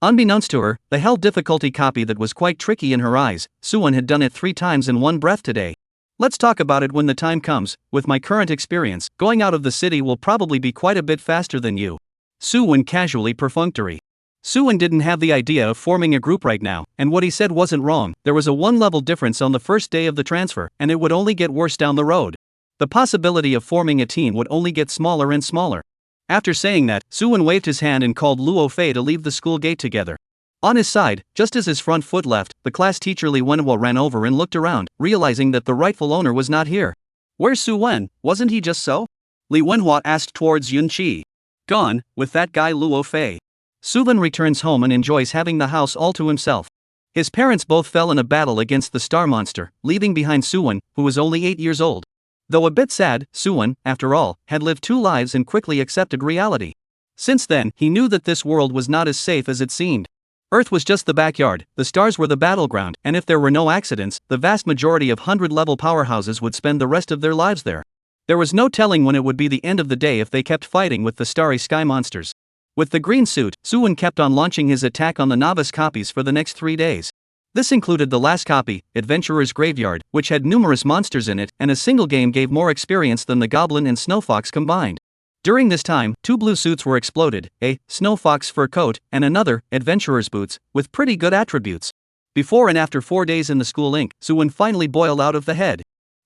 Unbeknownst to her, the hell difficulty copy that was quite tricky in her eyes, Su-wen had done it 3 times in one breath today. Let's talk about it when the time comes. With my current experience, going out of the city will probably be quite a bit faster than you. Su-wen casually perfunctory. Su-wen didn't have the idea of forming a group right now, and what he said wasn't wrong. There was a 1-level difference on the first day of the transfer, and it would only get worse down the road. The possibility of forming a team would only get smaller and smaller. After saying that, Su-wen waved his hand and called Luo Fei to leave the school gate together. On his side, just as his front foot left, the class teacher Li Wenhua ran over and looked around, realizing that the rightful owner was not here. Where's Su-wen? Wasn't he just so? Li Wenhua asked towards Yun-chi. Gone, with that guy Luo Fei. Su-wen returns home and enjoys having the house all to himself. His parents both fell in a battle against the star monster, leaving behind Su-wen, who was only 8 years old. Though a bit sad, Su-wen, after all, had lived 2 lives and quickly accepted reality. Since then, he knew that this world was not as safe as it seemed. Earth was just the backyard, the stars were the battleground, and if there were no accidents, the vast majority of 100-level powerhouses would spend the rest of their lives there. There was no telling when it would be the end of the day if they kept fighting with the starry sky monsters. With the green suit, Su-wen kept on launching his attack on the novice copies for the next 3 days. This included the last copy, Adventurer's Graveyard, which had numerous monsters in it, and a single game gave more experience than the Goblin and Snow Fox combined. During this time, 2 blue suits were exploded, a Snow Fox fur coat, and another, Adventurer's Boots, with pretty good attributes. Before and after 4 days in the school ink, Su-wen finally boiled out of the head.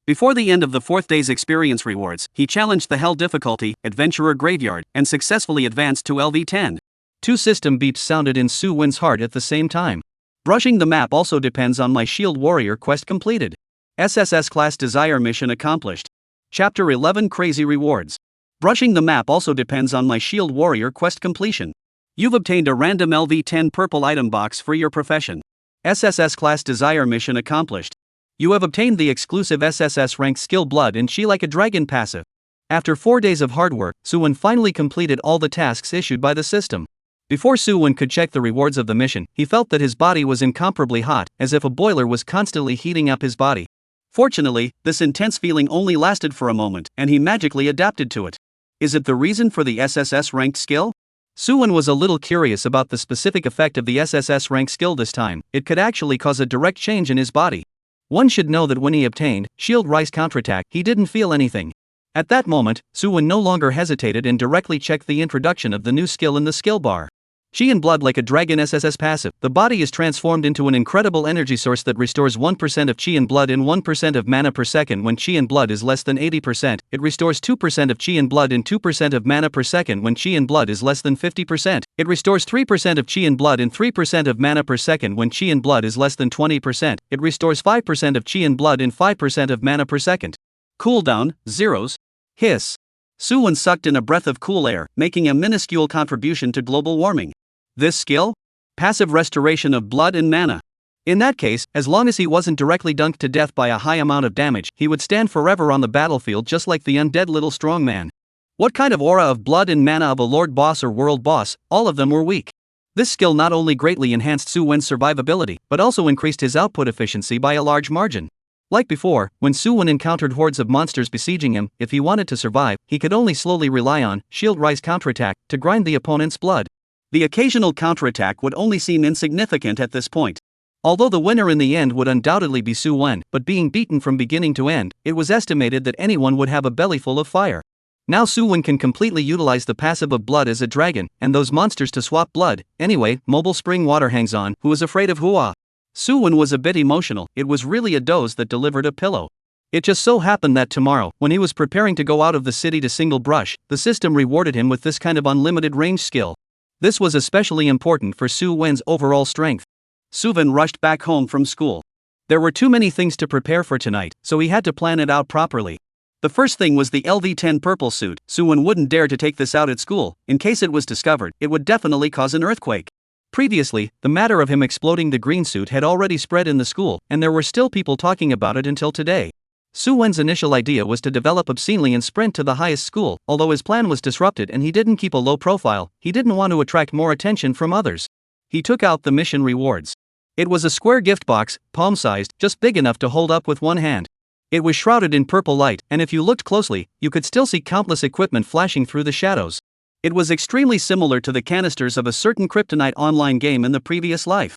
Before the end of the 4th day's experience rewards, he challenged the hell difficulty, Adventurer Graveyard, and successfully advanced to LV10. 2 system beeps sounded in Su-wen's heart at the same time. Brushing the map also depends on my Shield Warrior quest completed. SSS Class Desire Mission accomplished. Chapter 11 Crazy Rewards. Brushing the map also depends on my Shield Warrior quest completion. You've obtained a random LV10 purple item box for your profession. SSS Class Desire Mission accomplished. You have obtained the exclusive SSS rank skill Blood and Chi Like a Dragon passive. After 4 days of hard work, Suwon finally completed all the tasks issued by the system. Before Suwon could check the rewards of the mission, he felt that his body was incomparably hot, as if a boiler was constantly heating up his body. Fortunately, this intense feeling only lasted for a moment, and he magically adapted to it. Is it the reason for the SSS ranked skill? Suwon was a little curious about the specific effect of the SSS rank skill this time. It could actually cause a direct change in his body. One should know that when he obtained Shield Rise Counterattack, he didn't feel anything. At that moment, Suwon no longer hesitated and directly checked the introduction of the new skill in the skill bar. Chi and Blood like a dragon SSS passive. The body is transformed into an incredible energy source that restores 1% of Chi and Blood and 1% of mana per second when Chi and Blood is less than 80%. It restores 2% of Chi and Blood and 2% of mana per second when Chi and Blood is less than 50%. It restores 3% of Chi and Blood and 3% of mana per second when Chi and Blood is less than 20%. It restores 5% of Chi and Blood and 5% of mana per second. Cooldown, zeros. Hiss. Suwon sucked in a breath of cool air, making a minuscule contribution to global warming. This skill? Passive restoration of blood and mana. In that case, as long as he wasn't directly dunked to death by a high amount of damage, he would stand forever on the battlefield just like the undead little strongman. What kind of aura of blood and mana of a lord boss or world boss? All of them were weak. This skill not only greatly enhanced Suwon's survivability, but also increased his output efficiency by a large margin. Like before, when Suwon encountered hordes of monsters besieging him, if he wanted to survive, he could only slowly rely on Shield Rise Counterattack to grind the opponent's blood. The occasional counterattack would only seem insignificant at this point. Although the winner in the end would undoubtedly be Suwon, but being beaten from beginning to end, it was estimated that anyone would have a belly full of fire. Now Suwon can completely utilize the passive of Blood as a dragon, and those monsters to swap blood. Anyway, Mobile Spring Water hangs on, who is afraid of Hua. Suwon was a bit emotional. It was really a dose that delivered a pillow. It just so happened that tomorrow, when he was preparing to go out of the city to single brush, the system rewarded him with this kind of unlimited range skill. This was especially important for Suwon's overall strength. Suwon rushed back home from school. There were too many things to prepare for tonight, so he had to plan it out properly. The first thing was the LV10 purple suit. Suwon wouldn't dare to take this out at school. In case it was discovered, it would definitely cause an earthquake. Previously, the matter of him exploding the green suit had already spread in the school, and there were still people talking about it until today. Suwon's initial idea was to develop obscenely and sprint to the highest school. Although his plan was disrupted and he didn't keep a low profile, he didn't want to attract more attention from others. He took out the mission rewards. It was a square gift box, palm-sized, just big enough to hold up with one hand. It was shrouded in purple light, and if you looked closely, you could still see countless equipment flashing through the shadows. It was extremely similar to the canisters of a certain Kryptonite online game in the previous life.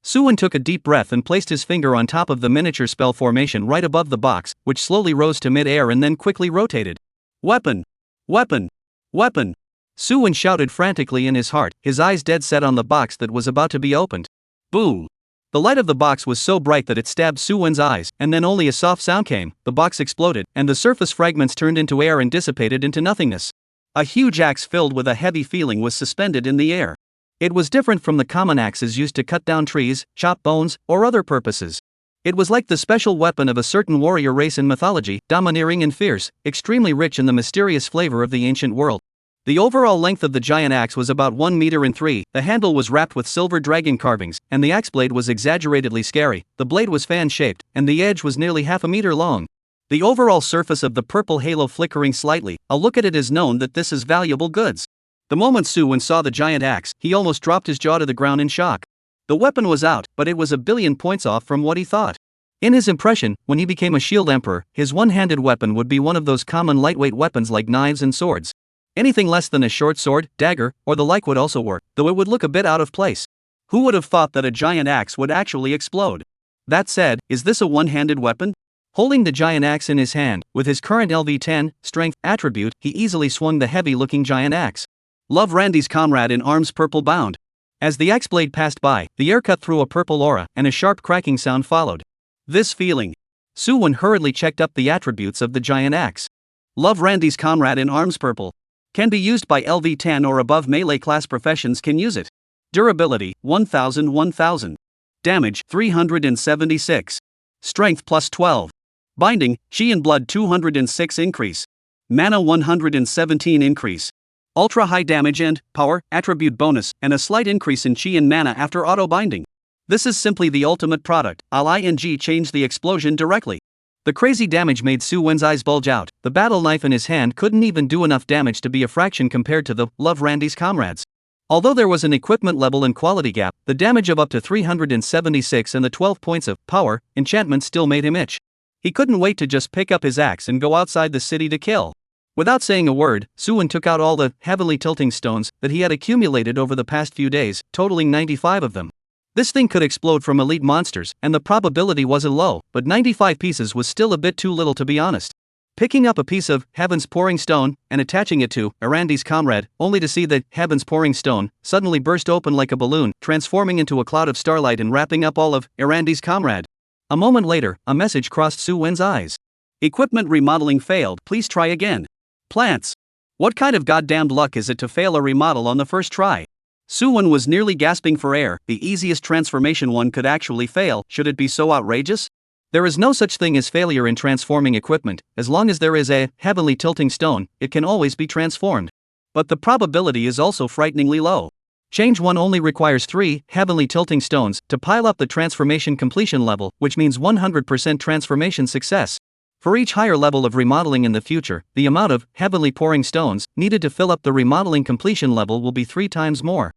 Suwon took a deep breath and placed his finger on top of the miniature spell formation right above the box, which slowly rose to mid-air and then quickly rotated. Weapon! Weapon! Weapon! Suwon shouted frantically in his heart, his eyes dead set on the box that was about to be opened. Boom! The light of the box was so bright that it stabbed Suwon's eyes, and then only a soft sound came. The box exploded, and the surface fragments turned into air and dissipated into nothingness. A huge axe filled with a heavy feeling was suspended in the air. It was different from the common axes used to cut down trees, chop bones, or other purposes. It was like the special weapon of a certain warrior race in mythology, domineering and fierce, extremely rich in the mysterious flavor of the ancient world. The overall length of the giant axe was about 1 meter and 3, the handle was wrapped with silver dragon carvings, and the axe blade was exaggeratedly scary. The blade was fan-shaped, and the edge was nearly half a meter long. The overall surface of the purple halo flickering slightly. A look at it is known that this is valuable goods. The moment Suwon saw the giant axe, he almost dropped his jaw to the ground in shock. The weapon was out, but it was a billion points off from what he thought. In his impression, when he became a shield emperor, his one-handed weapon would be one of those common lightweight weapons like knives and swords. Anything less than a short sword, dagger, or the like would also work, though it would look a bit out of place. Who would have thought that a giant axe would actually explode? That said, is this a one-handed weapon? Holding the giant axe in his hand, with his current LV10 strength attribute, he easily swung the heavy-looking giant axe. Love Randy's comrade in arms purple bound. As the axe blade passed by, the air cut through a purple aura, and a sharp cracking sound followed. This feeling. Suwon hurriedly checked up the attributes of the giant axe. Love Randy's comrade in arms purple. Can be used by LV10 or above melee class professions can use it. Durability, 1000. Damage, 376. Strength plus 12. Binding, Chi and Blood 206 increase. Mana 117 increase. Ultra high damage and power attribute bonus, and a slight increase in Chi and mana after auto binding. This is simply the ultimate product. I'll ing change the explosion directly. The crazy damage made Su Wen's eyes bulge out. The battle knife in his hand couldn't even do enough damage to be a fraction compared to the Love Randy's comrades. Although there was an equipment level and quality gap, the damage of up to 376 and the 12 points of power enchantment still made him itch. He couldn't wait to just pick up his axe and go outside the city to kill. Without saying a word, Su Wen took out all the heavily tilting stones that he had accumulated over the past few days, totaling 95 of them. This thing could explode from elite monsters, and the probability wasn't low, but 95 pieces was still a bit too little to be honest. Picking up a piece of Heaven's Pouring Stone and attaching it to Arandi's comrade, only to see that Heaven's Pouring Stone suddenly burst open like a balloon, transforming into a cloud of starlight and wrapping up all of Arandi's comrade. A moment later, a message crossed Su Wen's eyes. Equipment remodeling failed, please try again. Plants. What kind of goddamned luck is it to fail a remodel on the first try? Su Wen was nearly gasping for air. The easiest transformation one could actually fail. Should it be so outrageous? There is no such thing as failure in transforming equipment. As long as there is a heavenly tilting stone, it can always be transformed. But the probability is also frighteningly low. Change 1 only requires 3 heavenly tilting stones to pile up the transformation completion level, which means 100% transformation success. For each higher level of remodeling in the future, the amount of heavenly pouring stones needed to fill up the remodeling completion level will be 3 times more.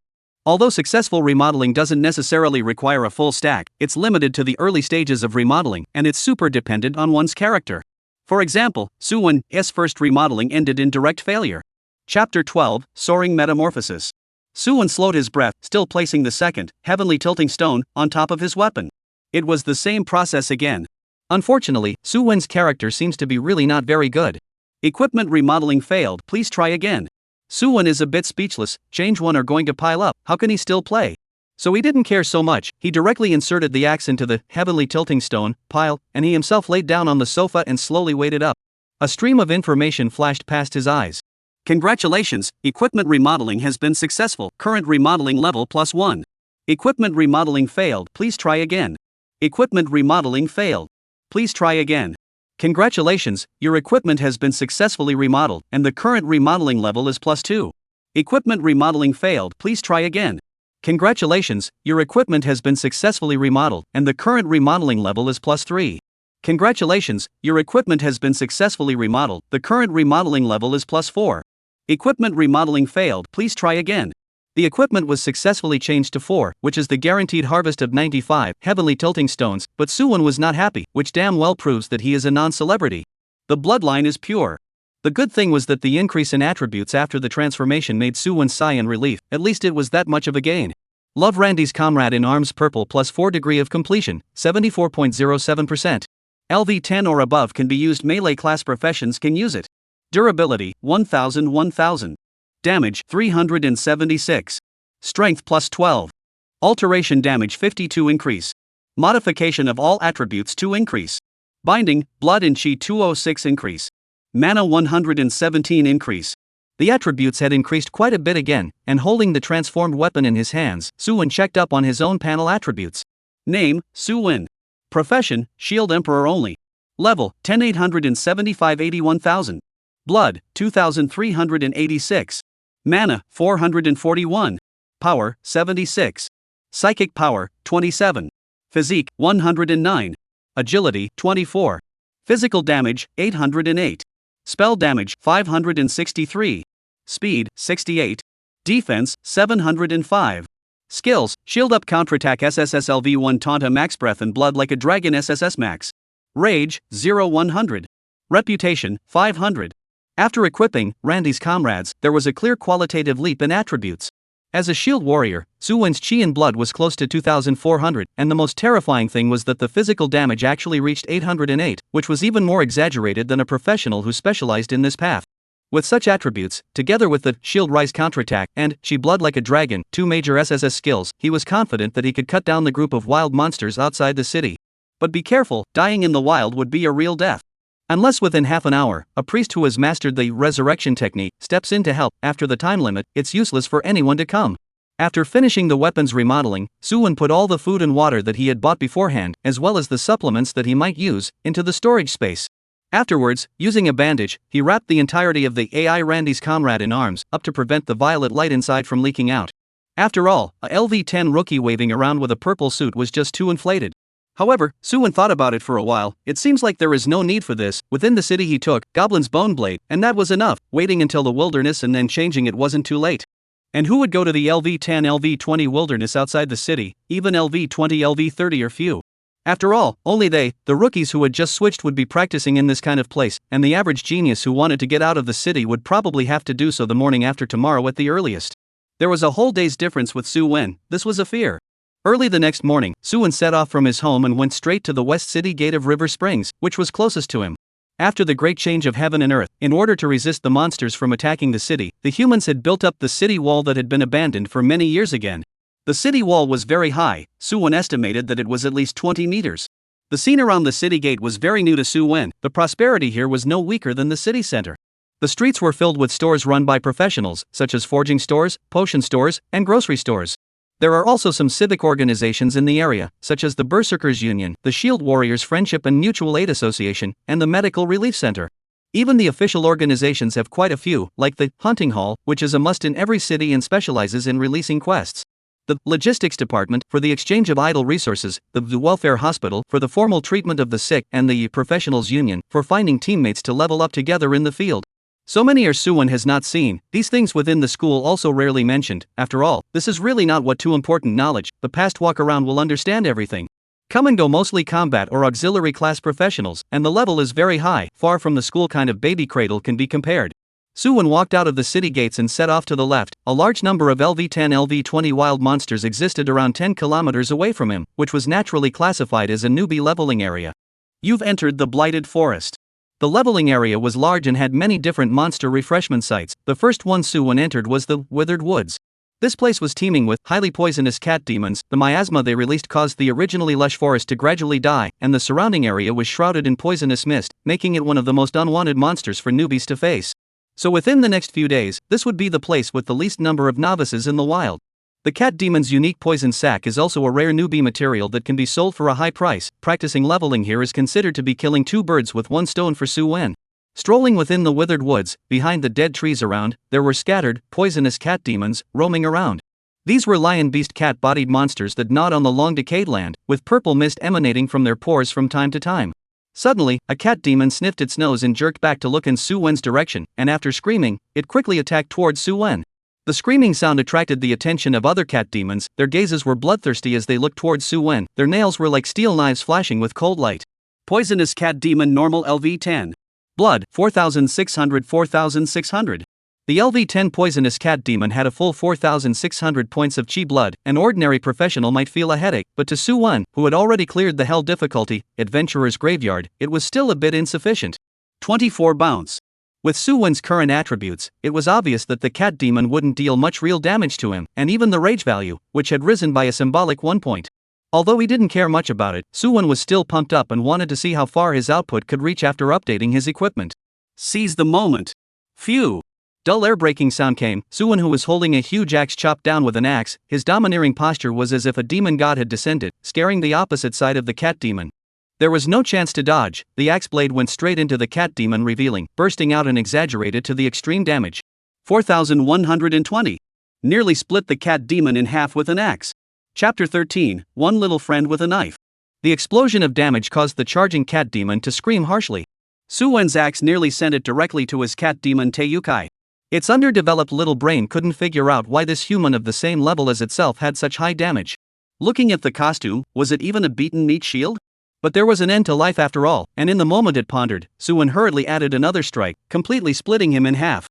Although successful remodeling doesn't necessarily require a full stack, it's limited to the early stages of remodeling, and it's super dependent on one's character. For example, Su Wen's first remodeling ended in direct failure. Chapter 12, Soaring Metamorphosis. Su Wen slowed his breath, still placing the second heavenly tilting stone on top of his weapon. It was the same process again. Unfortunately, Su Wen's character seems to be really not very good. Equipment remodeling failed, please try again. Su Wen is a bit speechless. Change 1 are going to pile up, how can he still play? So he didn't care so much. He directly inserted the axe into the heavenly tilting stone pile, and he himself laid down on the sofa and slowly waited up. A stream of information flashed past his eyes. Congratulations, equipment remodeling has been successful. Current remodeling level +1. Equipment remodeling failed, please try again. Equipment remodeling failed. Please try again. Congratulations, your equipment has been successfully remodeled, and the current remodeling level is +2. Equipment remodeling failed, please try again. Congratulations, your equipment has been successfully remodeled, and the current remodeling level is +3. Congratulations, your equipment has been successfully remodeled, the current remodeling level is +4. Equipment remodeling failed, please try again. The equipment was successfully changed to 4, which is the guaranteed harvest of 95 heavenly tilting stones, but Su Wen was not happy, which damn well proves that he is a non-celebrity. The bloodline is pure. The good thing was that the increase in attributes after the transformation made Su Wen sigh in relief, at least it was that much of a gain. Love Randy's comrade in arms purple +4 degree of completion, 74.07%. LV 10 or above can be used, melee class professions can use it. Durability, 1000. Damage, 376. Strength +12. Alteration damage 52 increase. Modification of all attributes 2 increase. Binding, blood and chi 206 increase. Mana 117 increase. The attributes had increased quite a bit again, and holding the transformed weapon in his hands, Su Wen checked up on his own panel attributes. Name, Su Wen. Profession, Shield Emperor only. Level, 10,875 81,000. Blood, 2,386. Mana, 441. Power, 76. Psychic power, 27. Physique, 109. Agility, 24. Physical damage, 808. Spell damage, 563. Speed, 68. Defense, 705. Skills, Shield Up Counterattack SSSLV1 Taunta Max Breath and Blood Like a Dragon SSS Max. Rage, 0-100. Reputation, 500. After equipping Randy's comrades, there was a clear qualitative leap in attributes. As a shield warrior, Su Wen's chi and blood was close to 2,400, and the most terrifying thing was that the physical damage actually reached 808, which was even more exaggerated than a professional who specialized in this path. With such attributes, together with the Shield Rise Counterattack and Chi Blood Like a Dragon, 2 major SSS skills, he was confident that he could cut down the group of wild monsters outside the city. But be careful, dying in the wild would be a real death. Unless within half an hour, a priest who has mastered the resurrection technique steps in to help. After the time limit, it's useless for anyone to come. After finishing the weapons remodeling, Su Wen put all the food and water that he had bought beforehand, as well as the supplements that he might use, into the storage space. Afterwards, using a bandage, he wrapped the entirety of the AI Randy's comrade in arms up to prevent the violet light inside from leaking out. After all, a LV-10 rookie waving around with a purple suit was just too inflated. However, Suwon thought about it for a while. It seems like there is no need for this. Within the city he took Goblin's Bone Blade, and that was enough. Waiting until the wilderness and then changing it wasn't too late. And who would go to the LV10 LV20 wilderness outside the city? Even LV20 LV30 are few. After all, only they, the rookies who had just switched, would be practicing in this kind of place, and the average genius who wanted to get out of the city would probably have to do so the morning after tomorrow at the earliest. There was a whole day's difference with Suwon. This was a fear. Early the next morning, Suwon set off from his home and went straight to the west city gate of River Springs, which was closest to him. After the great change of heaven and earth, in order to resist the monsters from attacking the city, the humans had built up the city wall that had been abandoned for many years again. The city wall was very high. Suwon estimated that it was at least 20 meters. The scene around the city gate was very new to Suwon. The prosperity here was no weaker than the city center. The streets were filled with stores run by professionals, such as forging stores, potion stores, and grocery stores. There are also some civic organizations in the area, such as the Berserkers Union, the Shield Warriors Friendship and Mutual Aid Association, and the Medical Relief Center. Even the official organizations have quite a few, like the Hunting Hall, which is a must in every city and specializes in releasing quests. The Logistics Department, for the exchange of idle resources, the Welfare Hospital, for the formal treatment of the sick, and the Professionals Union, for finding teammates to level up together in the field. So many are Suwon has not seen. These things within the school also rarely mentioned. After all, this is really not what too important knowledge. The past walk around will understand everything. Come and go mostly combat or auxiliary class professionals, and the level is very high, far from the school kind of baby cradle can be compared. Suwon walked out of the city gates and set off to the left. A large number of LV10 LV20 wild monsters existed around 10 kilometers away from him, which was naturally classified as a newbie leveling area. You've entered the Blighted Forest. The leveling area was large and had many different monster refreshment sites. The first one Suwon entered was the Withered Woods. This place was teeming with highly poisonous cat demons. The miasma they released caused the originally lush forest to gradually die, and the surrounding area was shrouded in poisonous mist, making it one of the most unwanted monsters for newbies to face. So within the next few days, this would be the place with the least number of novices in the wild. The cat demon's unique poison sac is also a rare newbie material that can be sold for a high price. Practicing leveling here is considered to be killing two birds with one stone for Suwon. Strolling within the withered woods, behind the dead trees around, there were scattered, poisonous cat demons, roaming around. These were lion beast cat-bodied monsters that gnawed on the long decayed land, with purple mist emanating from their pores from time to time. Suddenly, a cat demon sniffed its nose and jerked back to look in Suwon's direction, and after screaming, it quickly attacked towards Suwon. The screaming sound attracted the attention of other cat demons. Their gazes were bloodthirsty as they looked towards Suwon. Their nails were like steel knives flashing with cold light. Poisonous cat demon normal LV10. Blood, 4,600 4,600. The LV10 poisonous cat demon had a full 4,600 points of chi blood. An ordinary professional might feel a headache, but to Suwon, who had already cleared the hell difficulty, Adventurer's Graveyard, it was still a bit insufficient. 24 bounce. With Suwon's current attributes, it was obvious that the cat demon wouldn't deal much real damage to him, and even the rage value, which had risen by a symbolic 1 point. Although he didn't care much about it, Suwon was still pumped up and wanted to see how far his output could reach after updating his equipment. Seize the moment. Phew. Dull air-breaking sound came. Suwon, who was holding a huge axe chopped down with an axe, his domineering posture was as if a demon god had descended, scaring the opposite side of the cat demon. There was no chance to dodge. The axe blade went straight into the cat demon, revealing, bursting out and exaggerated to the extreme damage. 4,120. Nearly split the cat demon in half with an axe. Chapter 13, One Little Friend with a Knife. The explosion of damage caused the charging cat demon to scream harshly. Suwon's axe nearly sent it directly to his cat demon Teiyukai. Its underdeveloped little brain couldn't figure out why this human of the same level as itself had such high damage. Looking at the costume, was it even a beaten meat shield? But there was an end to life after all, and in the moment it pondered, Suwon hurriedly added another strike, completely splitting him in half.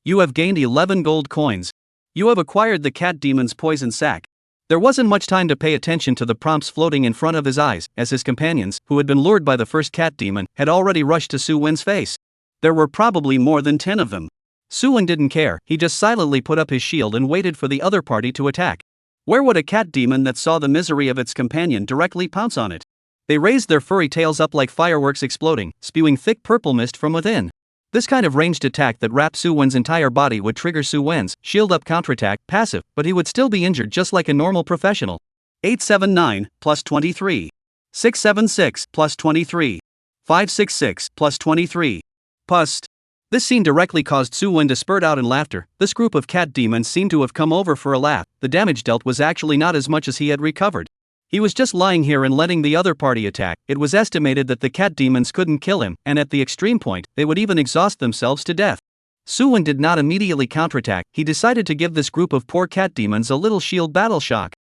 You have gained 11 gold coins. You have acquired the cat demon's poison sac. There wasn't much time to pay attention to the prompts floating in front of his eyes, as his companions, who had been lured by the first cat demon, had already rushed to Suwon's face. There were probably more than 10 of them. Suwon didn't care. He just silently put up his shield and waited for the other party to attack. Where would a cat demon that saw the misery of its companion directly pounce on it? They raised their furry tails up like fireworks exploding, spewing thick purple mist from within. This kind of ranged attack that wrapped Suwon's entire body would trigger Suwon's shield-up counterattack passive, but he would still be injured just like a normal professional. 879 plus 23. 676 plus 23. 566 plus 23. Pust. This scene directly caused Suwon to spurt out in laughter. This group of cat demons seemed to have come over for a laugh. The damage dealt was actually not as much as he had recovered. He was just lying here and letting the other party attack. It was estimated that the cat demons couldn't kill him, and at the extreme point, they would even exhaust themselves to death. Suwon did not immediately counterattack. He decided to give this group of poor cat demons a little shield battle shock.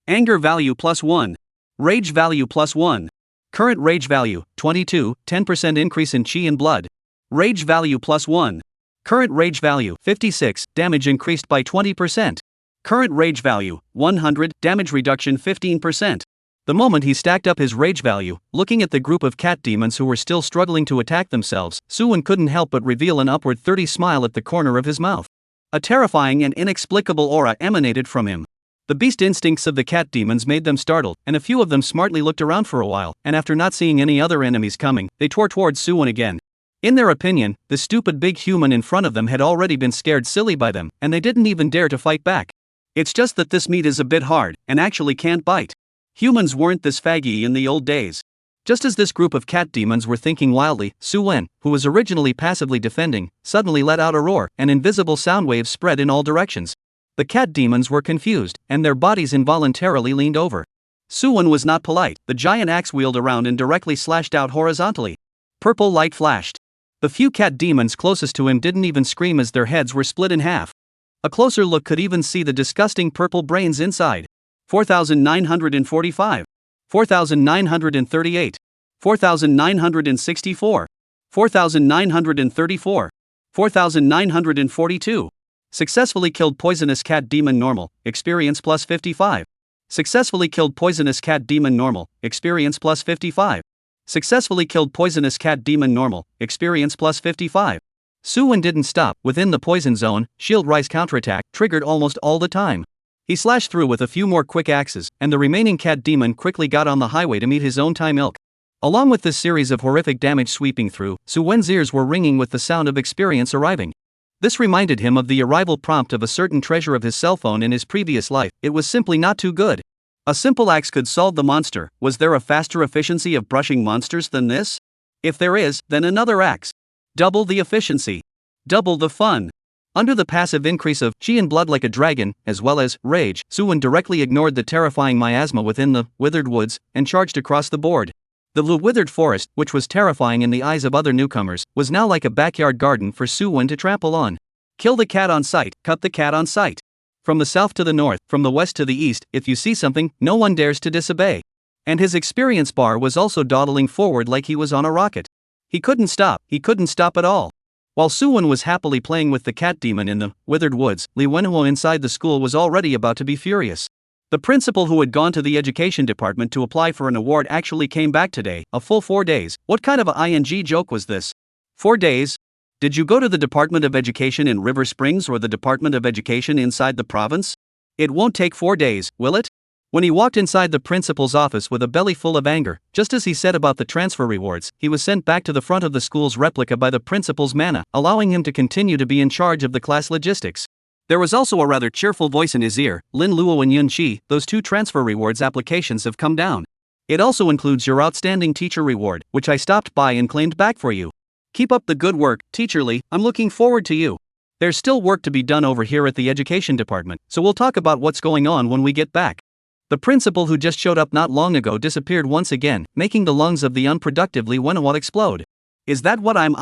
Anger value +1. Rage value +1. Current rage value, 22, 10% increase in chi and blood. Rage value +1. Current rage value, 56, damage increased by 20%. Current rage value, 100, damage reduction 15%. The moment he stacked up his rage value, looking at the group of cat demons who were still struggling to attack themselves, Suwon couldn't help but reveal an upward 30 smile at the corner of his mouth. A terrifying and inexplicable aura emanated from him. The beast instincts of the cat demons made them startled, and a few of them smartly looked around for a while, and after not seeing any other enemies coming, they tore towards Suwon again. In their opinion, the stupid big human in front of them had already been scared silly by them, and they didn't even dare to fight back. It's just that this meat is a bit hard, and actually can't bite. Humans weren't this faggy in the old days. Just as this group of cat demons were thinking wildly, Suwon, who was originally passively defending, suddenly let out a roar, and invisible sound waves spread in all directions. The cat demons were confused, and their bodies involuntarily leaned over. Suwon was not polite. The giant axe wheeled around and directly slashed out horizontally. Purple light flashed. The few cat demons closest to him didn't even scream as their heads were split in half. A closer look could even see the disgusting purple brains inside. 4,945. 4,938. 4,964. 4,934. 4,942. Successfully killed poisonous cat demon normal, experience +55. Successfully killed poisonous cat demon normal, experience +55. Successfully killed poisonous cat demon normal, experience +55. Suwon didn't stop. Within the poison zone, shield rise counterattack triggered almost all the time. He slashed through with a few more quick axes, and the remaining cat demon quickly got on the highway to meet his own time ilk. Along with this series of horrific damage sweeping through, Suwon's ears were ringing with the sound of experience arriving. This reminded him of the arrival prompt of a certain treasure of his cell phone in his previous life. It was simply not too good. A simple axe could solve the monster. Was there a faster efficiency of brushing monsters than this? If there is, then another axe. Double the efficiency. Double the fun. Under the passive increase of chi and blood like a dragon, as well as rage, Suwon directly ignored the terrifying miasma within the withered woods and charged across the board. The withered forest, which was terrifying in the eyes of other newcomers, was now like a backyard garden for Suwon to trample on. Kill the cat on sight, cut the cat on sight. From the south to the north, from the west to the east, if you see something, no one dares to disobey. And his experience bar was also dawdling forward like he was on a rocket. He couldn't stop at all. While Suwon was happily playing with the cat demon in the withered woods, Lee Wenhuo inside the school was already about to be furious. The principal who had gone to the education department to apply for an award actually came back today, a full 4 days. What kind of a ing joke was this? 4 days? Did you go to the Department of Education in River Springs or the Department of Education inside the province? It won't take 4 days, will it? When he walked inside the principal's office with a belly full of anger, just as he said about the transfer rewards, he was sent back to the front of the school's replica by the principal's manna, allowing him to continue to be in charge of the class logistics. There was also a rather cheerful voice in his ear. Lin Luo and Yun Chi, those 2 transfer rewards applications have come down. It also includes your outstanding teacher reward, which I stopped by and claimed back for you. Keep up the good work, Teacher Lee, I'm looking forward to you. There's still work to be done over here at the education department, so we'll talk about what's going on when we get back. The principal who just showed up not long ago disappeared once again, making the lungs of the unproductive Lee Wenhuo explode. Is that what I'm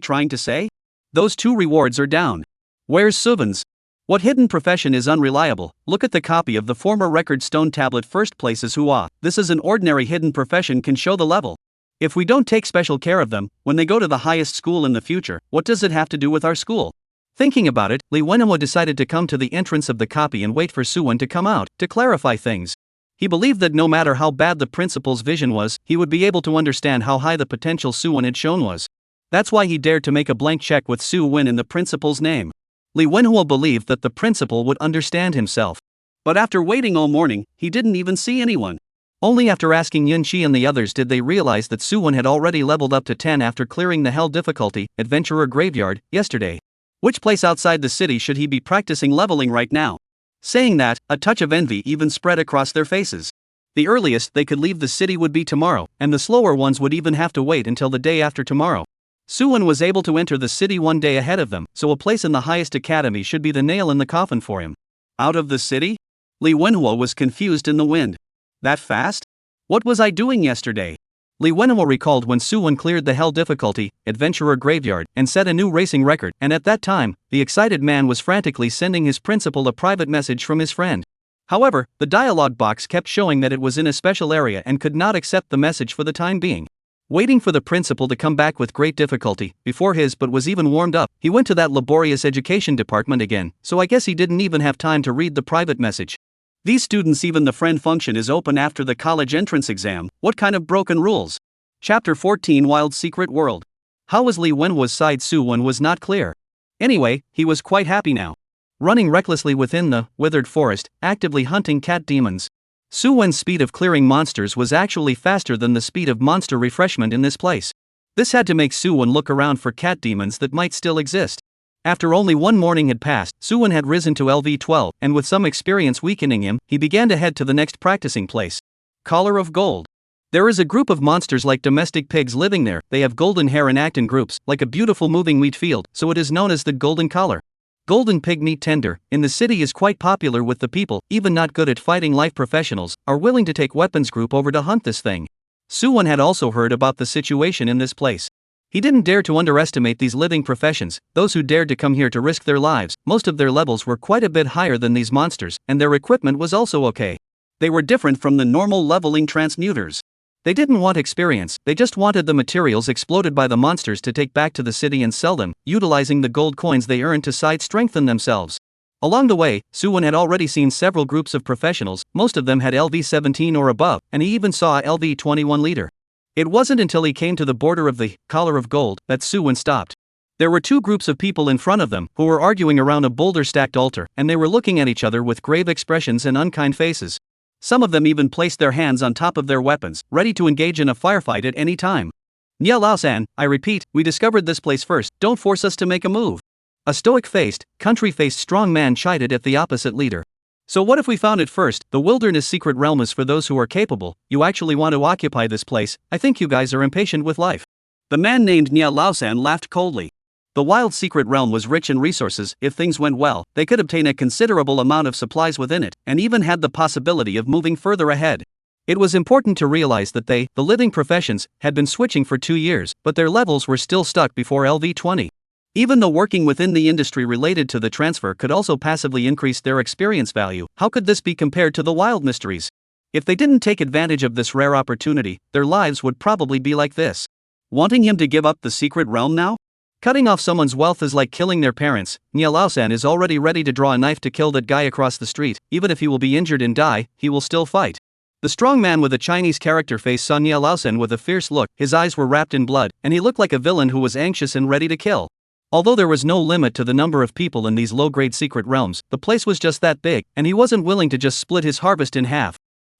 trying to say? Those 2 rewards are down. Where's Suwon's? What hidden profession is unreliable? Look at the copy of the former record stone tablet. First places hoo-ah. This is an ordinary hidden profession can show the level. If we don't take special care of them, when they go to the highest school in the future, what does it have to do with our school? Thinking about it, Lee Wenhuo decided to come to the entrance of the copy and wait for Suwon to come out, to clarify things. He believed that no matter how bad the principal's vision was, he would be able to understand how high the potential Suwon had shown was. That's why he dared to make a blank check with Suwon in the principal's name. Lee Wenhuo believed that the principal would understand himself. But after waiting all morning, he didn't even see anyone. Only after asking Yun Chi and the others did they realize that Suwon had already leveled up to 10 after clearing the hell difficulty, Adventurer Graveyard, yesterday. Which place outside the city should he be practicing leveling right now? Saying that, a touch of envy even spread across their faces. The earliest they could leave the city would be tomorrow, and the slower ones would even have to wait until the day after tomorrow. Suwon was able to enter the city 1 day ahead of them, so a place in the highest academy should be the nail in the coffin for him. Out of the city? Lee Wenhuo was confused in the wind. That fast? What was I doing yesterday? Li Wenhua recalled when Suwon cleared the Hell difficulty, Adventurer Graveyard, and set a new racing record, and at that time, the excited man was frantically sending his principal a private message from his friend. However, the dialogue box kept showing that it was in a special area and could not accept the message for the time being. Waiting for the principal to come back with great difficulty, before his but was even warmed up, he went to that laborious education department again, so I guess he didn't even have time to read the private message. These students, even the friend function is open after the college entrance exam. What kind of broken rules? Chapter 14 Wild Secret World. How was Li Wenhua's side Suwon was not clear. Anyway, he was quite happy now. Running recklessly within the withered forest, actively hunting cat demons. Suwon's speed of clearing monsters was actually faster than the speed of monster refreshment in this place. This had to make Suwon look around for cat demons that might still exist. After only one morning had passed, Suwon had risen to LV12, and with some experience weakening him, he began to head to the next practicing place. Collar of Gold. There is a group of monsters like domestic pigs living there. They have golden hair and act in groups, like a beautiful moving wheat field, so it is known as the Golden Collar. Golden pig meat tender, in the city is quite popular with the people, even not good at fighting life professionals, are willing to take weapons group over to hunt this thing. Suwon had also heard about the situation in this place. He didn't dare to underestimate these living professions, those who dared to come here to risk their lives. Most of their levels were quite a bit higher than these monsters, and their equipment was also okay. They were different from the normal leveling transmuters. They didn't want experience, they just wanted the materials exploded by the monsters to take back to the city and sell them, utilizing the gold coins they earned to side strengthen themselves. Along the way, Suwon had already seen several groups of professionals, most of them had LV17 or above, and he even saw a LV21 leader. It wasn't until he came to the border of the Collar of Gold that Suwon stopped. There were two groups of people in front of them who were arguing around a boulder-stacked altar, and they were looking at each other with grave expressions and unkind faces. Some of them even placed their hands on top of their weapons, ready to engage in a firefight at any time. Nia Lao-san, I repeat, we discovered this place first, don't force us to make a move. A stoic-faced, country-faced strong man chided at the opposite leader. So what if we found it first? The wilderness secret realm is for those who are capable. You actually want to occupy this place. I think you guys are impatient with life. The man named Nia Lao-san laughed coldly. The wild secret realm was rich in resources. If things went well, they could obtain a considerable amount of supplies within it, and even had the possibility of moving further ahead. It was important to realize that they, the living professions, had been switching for 2 years, but their levels were still stuck before LV20. Even though working within the industry related to the transfer could also passively increase their experience value, how could this be compared to the wild mysteries? If they didn't take advantage of this rare opportunity, their lives would probably be like this. Wanting him to give up the secret realm now? Cutting off someone's wealth is like killing their parents. Nia Lao-san is already ready to draw a knife to kill that guy across the street. Even if he will be injured and die, he will still fight. The strong man with a Chinese character face saw Nia Lao-san with a fierce look. His eyes were wrapped in blood, and he looked like a villain who was anxious and ready to kill. Although there was no limit to the number of people in these low-grade secret realms, the place was just that big, and he wasn't willing to just split his harvest in half.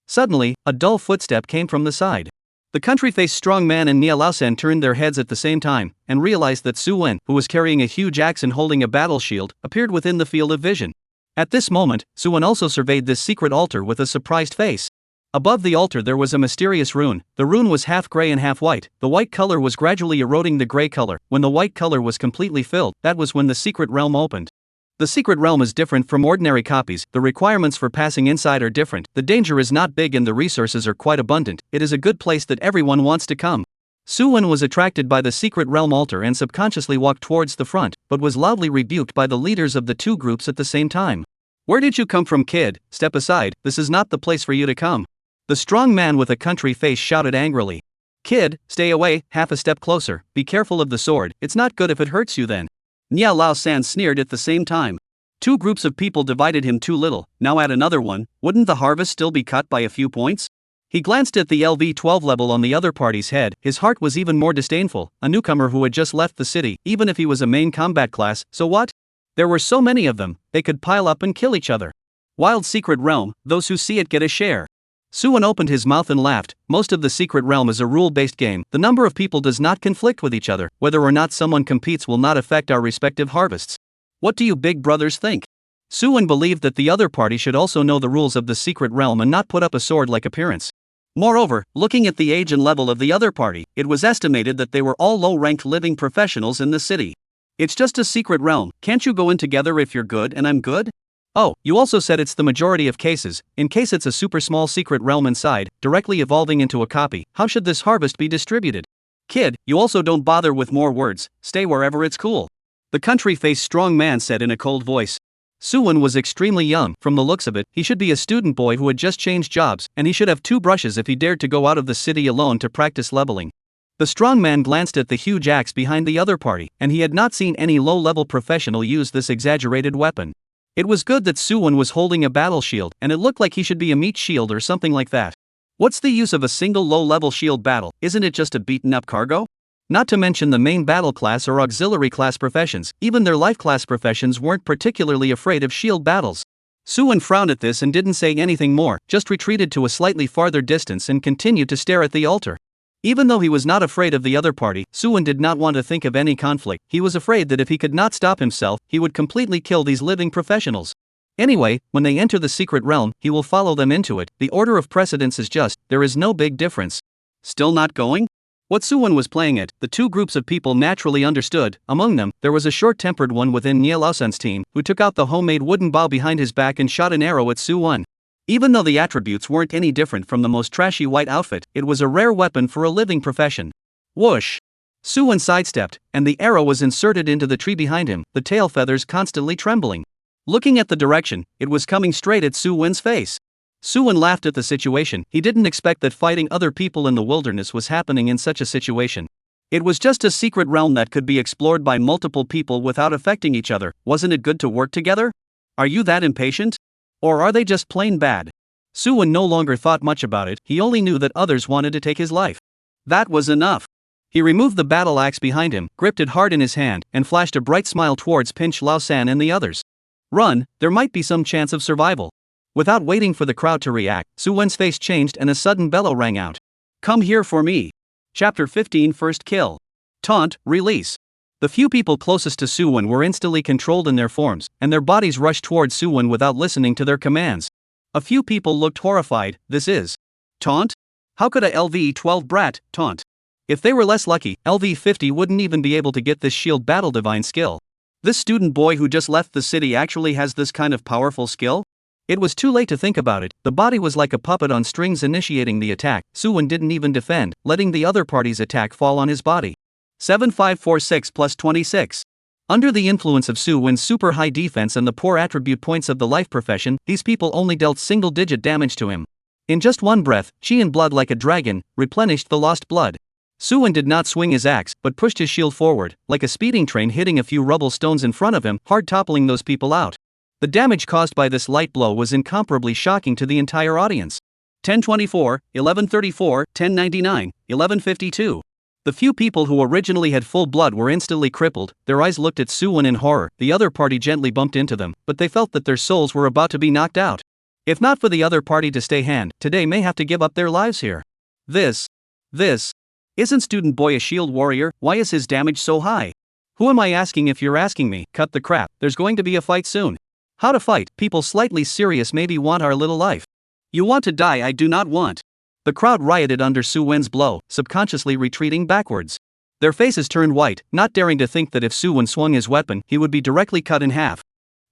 Suddenly, a dull footstep came from the side. The country-faced strong man and Nia Lao-san turned their heads at the same time, and realized that Suwon, who was carrying a huge axe and holding a battle shield, appeared within the field of vision. At this moment, Suwon also surveyed this secret altar with a surprised face. Above the altar there was a mysterious rune. The rune was half gray and half white. The white color was gradually eroding the gray color. When the white color was completely filled, that was when the secret realm opened. The secret realm is different from ordinary copies. The requirements for passing inside are different. The danger is not big and the resources are quite abundant. It is a good place that everyone wants to come. Suwon was attracted by the secret realm altar and subconsciously walked towards the front, but was loudly rebuked by the leaders of the two groups at the same time. Where did you come from, kid? Step aside, this is not the place for you to come. The strong man with a country face shouted angrily. Kid, stay away, half a step closer, be careful of the sword, it's not good if it hurts you then. Nia Lao-san sneered at the same time. Two groups of people divided him too little, now add another one, wouldn't the harvest still be cut by a few points? He glanced at the LV12 level on the other party's head, his heart was even more disdainful, a newcomer who had just left the city, even if he was a main combat class, so what? There were so many of them, they could pile up and kill each other. Wild secret realm, those who see it get a share. Suwon opened his mouth and laughed. Most of the secret realm is a rule-based game. The number of people does not conflict with each other. Whether or not someone competes will not affect our respective harvests. What do you big brothers think? Suwon believed that the other party should also know the rules of the secret realm and not put up a sword-like appearance. Moreover, looking at the age and level of the other party, it was estimated that they were all low-ranked living professionals in the city. It's just a secret realm, can't you go in together if you're good and I'm good? Oh, you also said it's the majority of cases. In case it's a super small secret realm inside, directly evolving into a copy, how should this harvest be distributed? Kid, you also don't bother with more words, stay wherever it's cool. The country-faced strong man said in a cold voice. Suwon was extremely young. From the looks of it, he should be a student boy who had just changed jobs, and he should have 2 brushes if he dared to go out of the city alone to practice leveling. The strong man glanced at the huge axe behind the other party, and he had not seen any low-level professional use this exaggerated weapon. It was good that Suwon was holding a battle shield, and it looked like he should be a meat shield or something like that. What's the use of a single low-level shield battle? Isn't it just a beaten-up cargo? Not to mention the main battle class or auxiliary class professions, even their life class professions weren't particularly afraid of shield battles. Suwon frowned at this and didn't say anything more, just retreated to a slightly farther distance and continued to stare at the altar. Even though he was not afraid of the other party, Suwon did not want to think of any conflict. He was afraid that if he could not stop himself, he would completely kill these living professionals. Anyway, when they enter the secret realm, he will follow them into it. The order of precedence is just, there is no big difference. Still not going? What Suwon was playing at, the 2 groups of people naturally understood. Among them, there was a short-tempered one within Nie Laosan's team, who took out the homemade wooden bow behind his back and shot an arrow at Suwon. Even though the attributes weren't any different from the most trashy white outfit, it was a rare weapon for a living profession. Whoosh! Suwon sidestepped, and the arrow was inserted into the tree behind him, the tail feathers constantly trembling. Looking at the direction, it was coming straight at Suwon's face. Suwon laughed at the situation. He didn't expect that fighting other people in the wilderness was happening in such a situation. It was just a secret realm that could be explored by multiple people without affecting each other. Wasn't it good to work together? Are you that impatient? Or are they just plain bad? Suwon no longer thought much about it. He only knew that others wanted to take his life. That was enough. He removed the battle axe behind him, gripped it hard in his hand, and flashed a bright smile towards Pinch Lao-san and the others. Run, there might be some chance of survival. Without waiting for the crowd to react, Suwon's face changed and a sudden bellow rang out. Come here for me. Chapter 15 First Kill. Taunt, release. The few people closest to Suwon were instantly controlled in their forms, and their bodies rushed towards Suwon without listening to their commands. A few people looked horrified. This is taunt? How could a LV-12 brat taunt? If they were less lucky, LV-50 wouldn't even be able to get this shield battle divine skill. This student boy who just left the city actually has this kind of powerful skill? It was too late to think about it. The body was like a puppet on strings initiating the attack. Suwon didn't even defend, letting the other party's attack fall on his body. 7546 plus 26. Under the influence of Suwon's super high defense and the poor attribute points of the life profession, these people only dealt single-digit damage to him. In just one breath, chi and blood like a dragon replenished the lost blood. Suwon did not swing his axe, but pushed his shield forward, like a speeding train hitting a few rubble stones in front of him, hard toppling those people out. The damage caused by this light blow was incomparably shocking to the entire audience. 1024, 1134, 1099, 1152. The few people who originally had full blood were instantly crippled. Their eyes looked at Suwon in horror. The other party gently bumped into them, but they felt that their souls were about to be knocked out. If not for the other party to stay hand, today may have to give up their lives here. This. Isn't student boy a shield warrior? Why is his damage so high? Who am I asking if you're asking me? Cut the crap, there's going to be a fight soon. How to fight? People slightly serious maybe want our little life. You want to die, I do not want. The crowd rioted under Suwon's blow, subconsciously retreating backwards. Their faces turned white, not daring to think that if Suwon swung his weapon, he would be directly cut in half.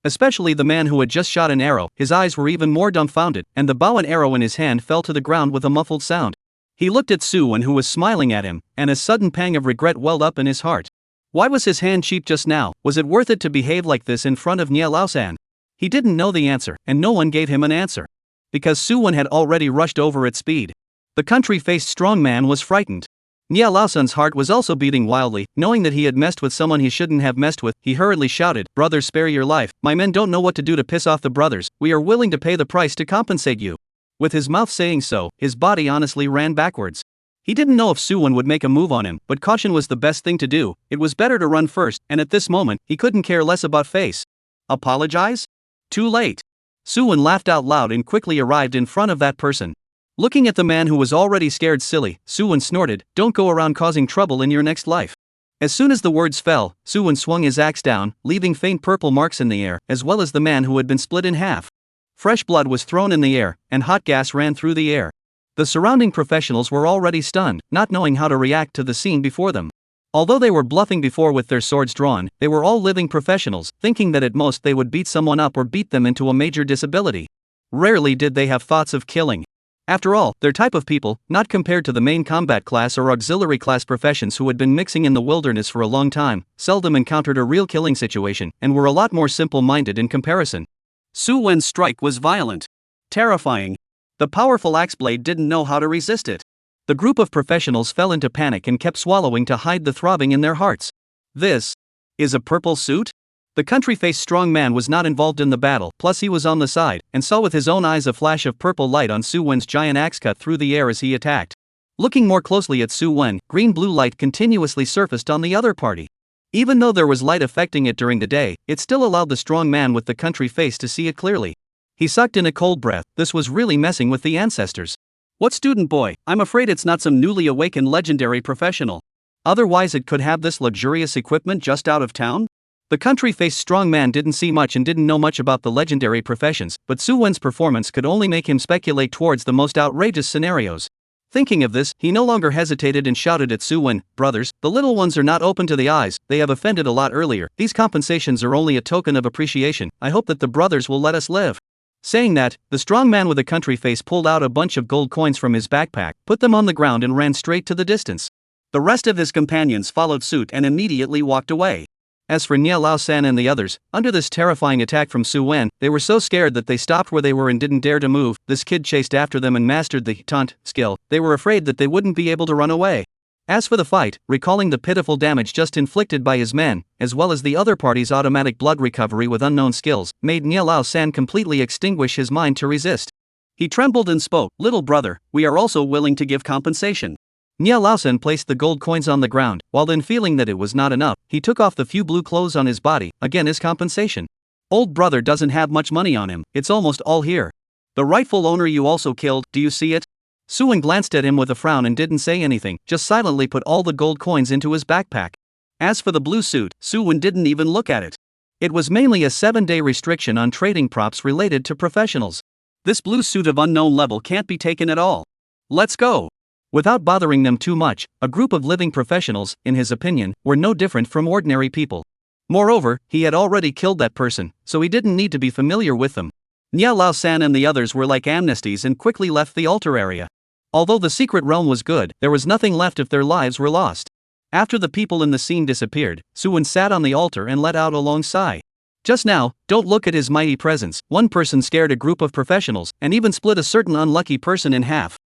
Especially the man who had just shot an arrow. His eyes were even more dumbfounded, and the bow and arrow in his hand fell to the ground with a muffled sound. He looked at Suwon who was smiling at him, and a sudden pang of regret welled up in his heart. Why was his hand cheap just now? Was it worth it to behave like this in front of Nie Lao-san? He didn't know the answer, and no one gave him an answer. Because Suwon had already rushed over at speed. The country-faced strong man was frightened. Nie Lao-san's heart was also beating wildly. Knowing that he had messed with someone he shouldn't have messed with, he hurriedly shouted, "Brothers, spare your life. My men don't know what to do to piss off the brothers. We are willing to pay the price to compensate you." With his mouth saying so, his body honestly ran backwards. He didn't know if Suwon would make a move on him, but caution was the best thing to do. It was better to run first, and at this moment, he couldn't care less about face. Apologize? Too late. Suwon laughed out loud and quickly arrived in front of that person. Looking at the man who was already scared silly, Suwon snorted, "Don't go around causing trouble in your next life." As soon as the words fell, Suwon swung his axe down, leaving faint purple marks in the air, as well as the man who had been split in half. Fresh blood was thrown in the air, and hot gas ran through the air. The surrounding professionals were already stunned, not knowing how to react to the scene before them. Although they were bluffing before with their swords drawn, they were all living professionals, thinking that at most they would beat someone up or beat them into a major disability. Rarely did they have thoughts of killing. After all, their type of people, not compared to the main combat class or auxiliary class professions who had been mixing in the wilderness for a long time, seldom encountered a real killing situation and were a lot more simple-minded in comparison. Su Wen's strike was violent. Terrifying. The powerful axe blade didn't know how to resist it. The group of professionals fell into panic and kept swallowing to hide the throbbing in their hearts. This is a purple suit? The country-faced strong man was not involved in the battle, plus he was on the side, and saw with his own eyes a flash of purple light on Su Wen's giant axe cut through the air as he attacked. Looking more closely at Su Wen, green-blue light continuously surfaced on the other party. Even though there was light affecting it during the day, it still allowed the strong man with the country face to see it clearly. He sucked in a cold breath. This was really messing with the ancestors. What student boy? I'm afraid it's not some newly awakened legendary professional. Otherwise it could have this luxurious equipment just out of town? The country-faced strong man didn't see much and didn't know much about the legendary professions, but Su Wen's performance could only make him speculate towards the most outrageous scenarios. Thinking of this, he no longer hesitated and shouted at Su Wen, "Brothers, the little ones are not open to the eyes, they have offended a lot earlier, these compensations are only a token of appreciation, I hope that the brothers will let us live." Saying that, the strong man with a country face pulled out a bunch of gold coins from his backpack, put them on the ground and ran straight to the distance. The rest of his companions followed suit and immediately walked away. As for Nie Lao San and the others, under this terrifying attack from Su Wen, they were so scared that they stopped where they were and didn't dare to move. This kid chased after them and mastered the taunt skill. They were afraid that they wouldn't be able to run away. As for the fight, recalling the pitiful damage just inflicted by his men, as well as the other party's automatic blood recovery with unknown skills, made Nie Lao San completely extinguish his mind to resist. He trembled and spoke, "Little brother, we are also willing to give compensation." Nie Lao San placed the gold coins on the ground, while then feeling that it was not enough, he took off the few blue clothes on his body, again as compensation. "Old brother doesn't have much money on him, it's almost all here. The rightful owner you also killed, do you see it?" Su Wen glanced at him with a frown and didn't say anything, just silently put all the gold coins into his backpack. As for the blue suit, Su Wen didn't even look at it. It was mainly a 7-day restriction on trading props related to professionals. This blue suit of unknown level can't be taken at all. Let's go. Without bothering them too much, a group of living professionals, in his opinion, were no different from ordinary people. Moreover, he had already killed that person, so he didn't need to be familiar with them. Nie Lao San and the others were like amnesties and quickly left the altar area. Although the secret realm was good, there was nothing left if their lives were lost. After the people in the scene disappeared, Su Wen sat on the altar and let out a long sigh. Just now, don't look at his mighty presence, one person scared a group of professionals, and even split a certain unlucky person in half.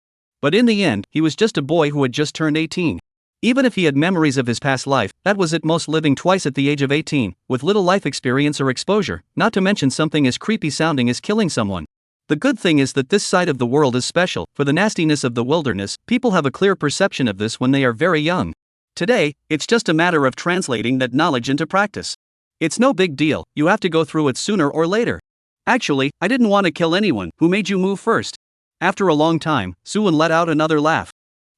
But in the end, he was just a boy who had just turned 18. Even if he had memories of his past life, that was at most living twice at the age of 18, with little life experience or exposure, not to mention something as creepy sounding as killing someone. The good thing is that this side of the world is special. For the nastiness of the wilderness, people have a clear perception of this when they are very young. Today, it's just a matter of translating that knowledge into practice. It's no big deal, you have to go through it sooner or later. Actually, I didn't want to kill anyone. Who made you move first? After a long time, Su Wen let out another laugh.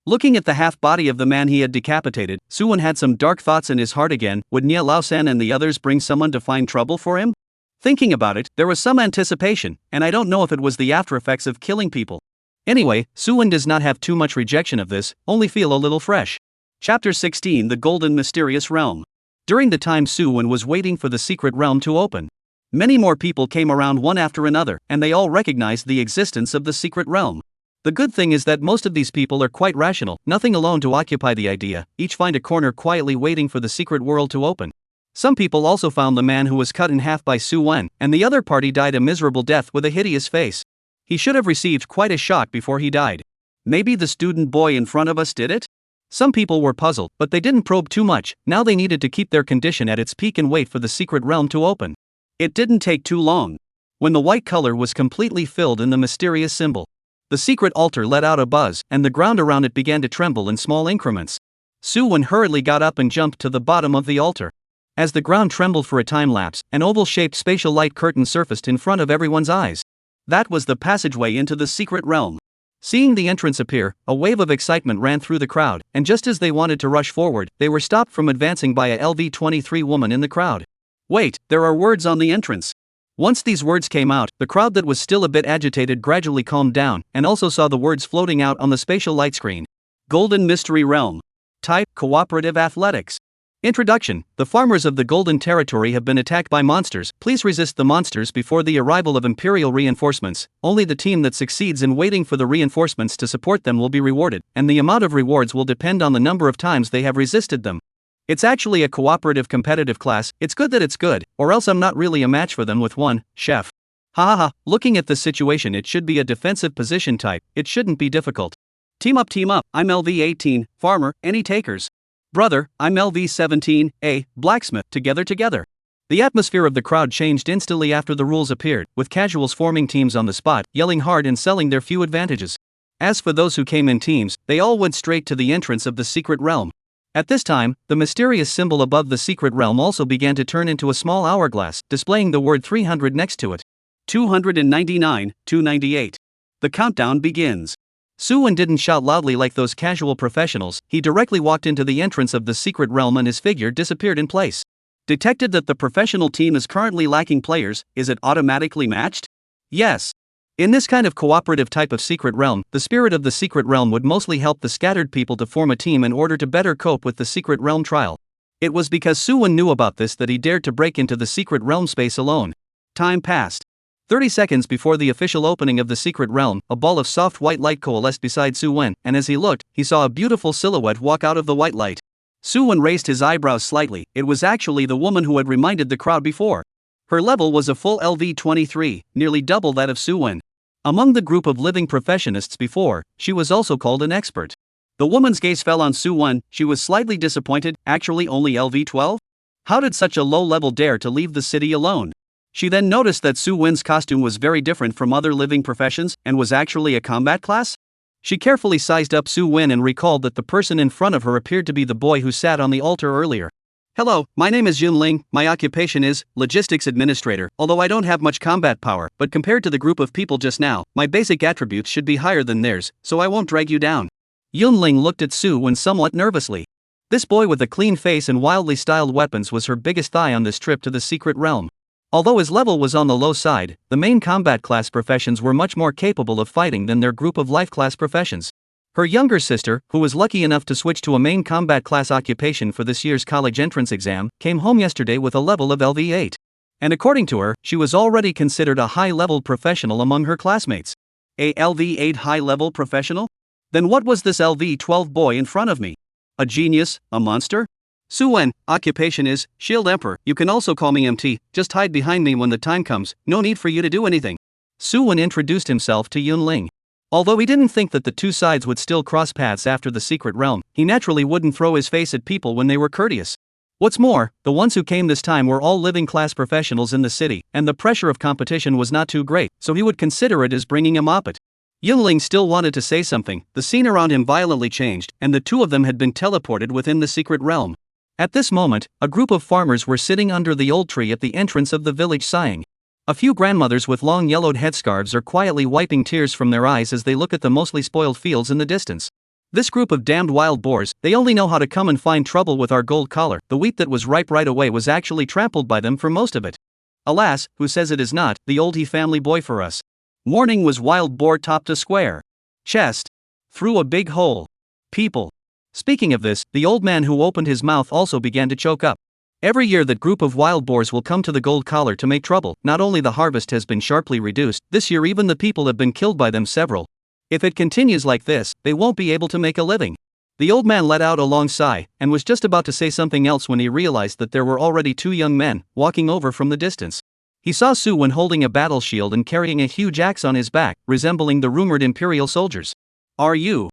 Looking at the half-body of the man he had decapitated, Su Wen had some dark thoughts in his heart again. Would Nie Lao San and the others bring someone to find trouble for him? Thinking about it, there was some anticipation, and I don't know if it was the after-effects of killing people. Anyway, Su Wen does not have too much rejection of this, only feel a little fresh. Chapter 16: The Golden Mysterious Realm. During the time Su Wen was waiting for the secret realm to open, many more people came around one after another, and they all recognized the existence of the secret realm. The good thing is that most of these people are quite rational, nothing alone to occupy the idea, each find a corner quietly waiting for the secret world to open. Some people also found the man who was cut in half by Su Wen, and the other party died a miserable death with a hideous face. He should have received quite a shock before he died. Maybe the student boy in front of us did it? Some people were puzzled, but they didn't probe too much. Now they needed to keep their condition at its peak and wait for the secret realm to open. It didn't take too long. When the white color was completely filled in the mysterious symbol, the secret altar let out a buzz, and the ground around it began to tremble in small increments. Su Wen hurriedly got up and jumped to the bottom of the altar. As the ground trembled for a time lapse, an oval-shaped spatial light curtain surfaced in front of everyone's eyes. That was the passageway into the secret realm. Seeing the entrance appear, a wave of excitement ran through the crowd, and just as they wanted to rush forward, they were stopped from advancing by a LV-23 woman in the crowd. Wait, there are words on the entrance. Once these words came out, the crowd that was still a bit agitated gradually calmed down, and also saw the words floating out on the spatial light screen. Golden Mystery Realm. Type: Cooperative Athletics. Introduction: The farmers of the Golden Territory have been attacked by monsters. Please resist the monsters before the arrival of Imperial reinforcements. Only the team that succeeds in waiting for the reinforcements to support them will be rewarded, and the amount of rewards will depend on the number of times they have resisted them. It's actually a cooperative competitive class. It's good that it's good, or else I'm not really a match for them with one, chef. Hahaha, looking at the situation, it should be a defensive position type. It shouldn't be difficult. Team up, I'm LV18, farmer, any takers? Brother, I'm LV17, blacksmith, together. The atmosphere of the crowd changed instantly after the rules appeared, with casuals forming teams on the spot, yelling hard and selling their few advantages. As for those who came in teams, they all went straight to the entrance of the secret realm. At this time, the mysterious symbol above the secret realm also began to turn into a small hourglass, displaying the word 300 next to it. 299, 298. The countdown begins. Suwon didn't shout loudly like those casual professionals. He directly walked into the entrance of the secret realm and his figure disappeared in place. Detected that the professional team is currently lacking players. Is it automatically matched? Yes. In this kind of cooperative type of secret realm, the spirit of the secret realm would mostly help the scattered people to form a team in order to better cope with the secret realm trial. It was because Suwon knew about this that he dared to break into the secret realm space alone. Time passed. 30 seconds before the official opening of the secret realm, a ball of soft white light coalesced beside Suwon, and as he looked, he saw a beautiful silhouette walk out of the white light. Suwon raised his eyebrows slightly. It was actually the woman who had reminded the crowd before. Her level was a full LV23, nearly double that of Suwon. Among the group of living professionists before, she was also called an expert. The woman's gaze fell on Suwon. She was slightly disappointed. Actually only LV12? How did such a low level dare to leave the city alone? She then noticed that Suwon's costume was very different from other living professions, and was actually a combat class? She carefully sized up Suwon and recalled that the person in front of her appeared to be the boy who sat on the altar earlier. Hello, my name is Yunling, my occupation is logistics administrator. Although I don't have much combat power, but compared to the group of people just now, my basic attributes should be higher than theirs, so I won't drag you down. Yunling looked at Suwon somewhat nervously. This boy with a clean face and wildly styled weapons was her biggest thigh on this trip to the secret realm. Although his level was on the low side, the main combat class professions were much more capable of fighting than their group of life class professions. Her younger sister, who was lucky enough to switch to a main combat class occupation for this year's college entrance exam, came home yesterday with a level of LV8. And according to her, she was already considered a high-level professional among her classmates. A LV8 high-level professional? Then what was this LV12 boy in front of me? A genius? A monster? Suwon, occupation is Shield Emperor. You can also call me MT, just hide behind me when the time comes, no need for you to do anything. Suwon introduced himself to Yunling. Although he didn't think that the two sides would still cross paths after the secret realm, he naturally wouldn't throw his face at people when they were courteous. What's more, the ones who came this time were all living class professionals in the city, and the pressure of competition was not too great, so he would consider it as bringing a moppet. Yunling still wanted to say something. The scene around him violently changed, and the two of them had been teleported within the secret realm. At this moment, a group of farmers were sitting under the old tree at the entrance of the village sighing. A few grandmothers with long yellowed headscarves are quietly wiping tears from their eyes as they look at the mostly spoiled fields in the distance. This group of damned wild boars, they only know how to come and find trouble with our gold collar. The wheat that was ripe right away was actually trampled by them for most of it. Alas, who says it is not, the old family boy for us. Warning was wild boar top to square. Chest. Through a big hole. People. Speaking of this, the old man who opened his mouth also began to choke up. Every year that group of wild boars will come to the gold collar to make trouble. Not only the harvest has been sharply reduced, this year even the people have been killed by them several. If it continues like this, they won't be able to make a living. The old man let out a long sigh, and was just about to say something else when he realized that there were already two young men, walking over from the distance. He saw Suwon holding a battle shield and carrying a huge axe on his back, resembling the rumored Imperial soldiers. Are you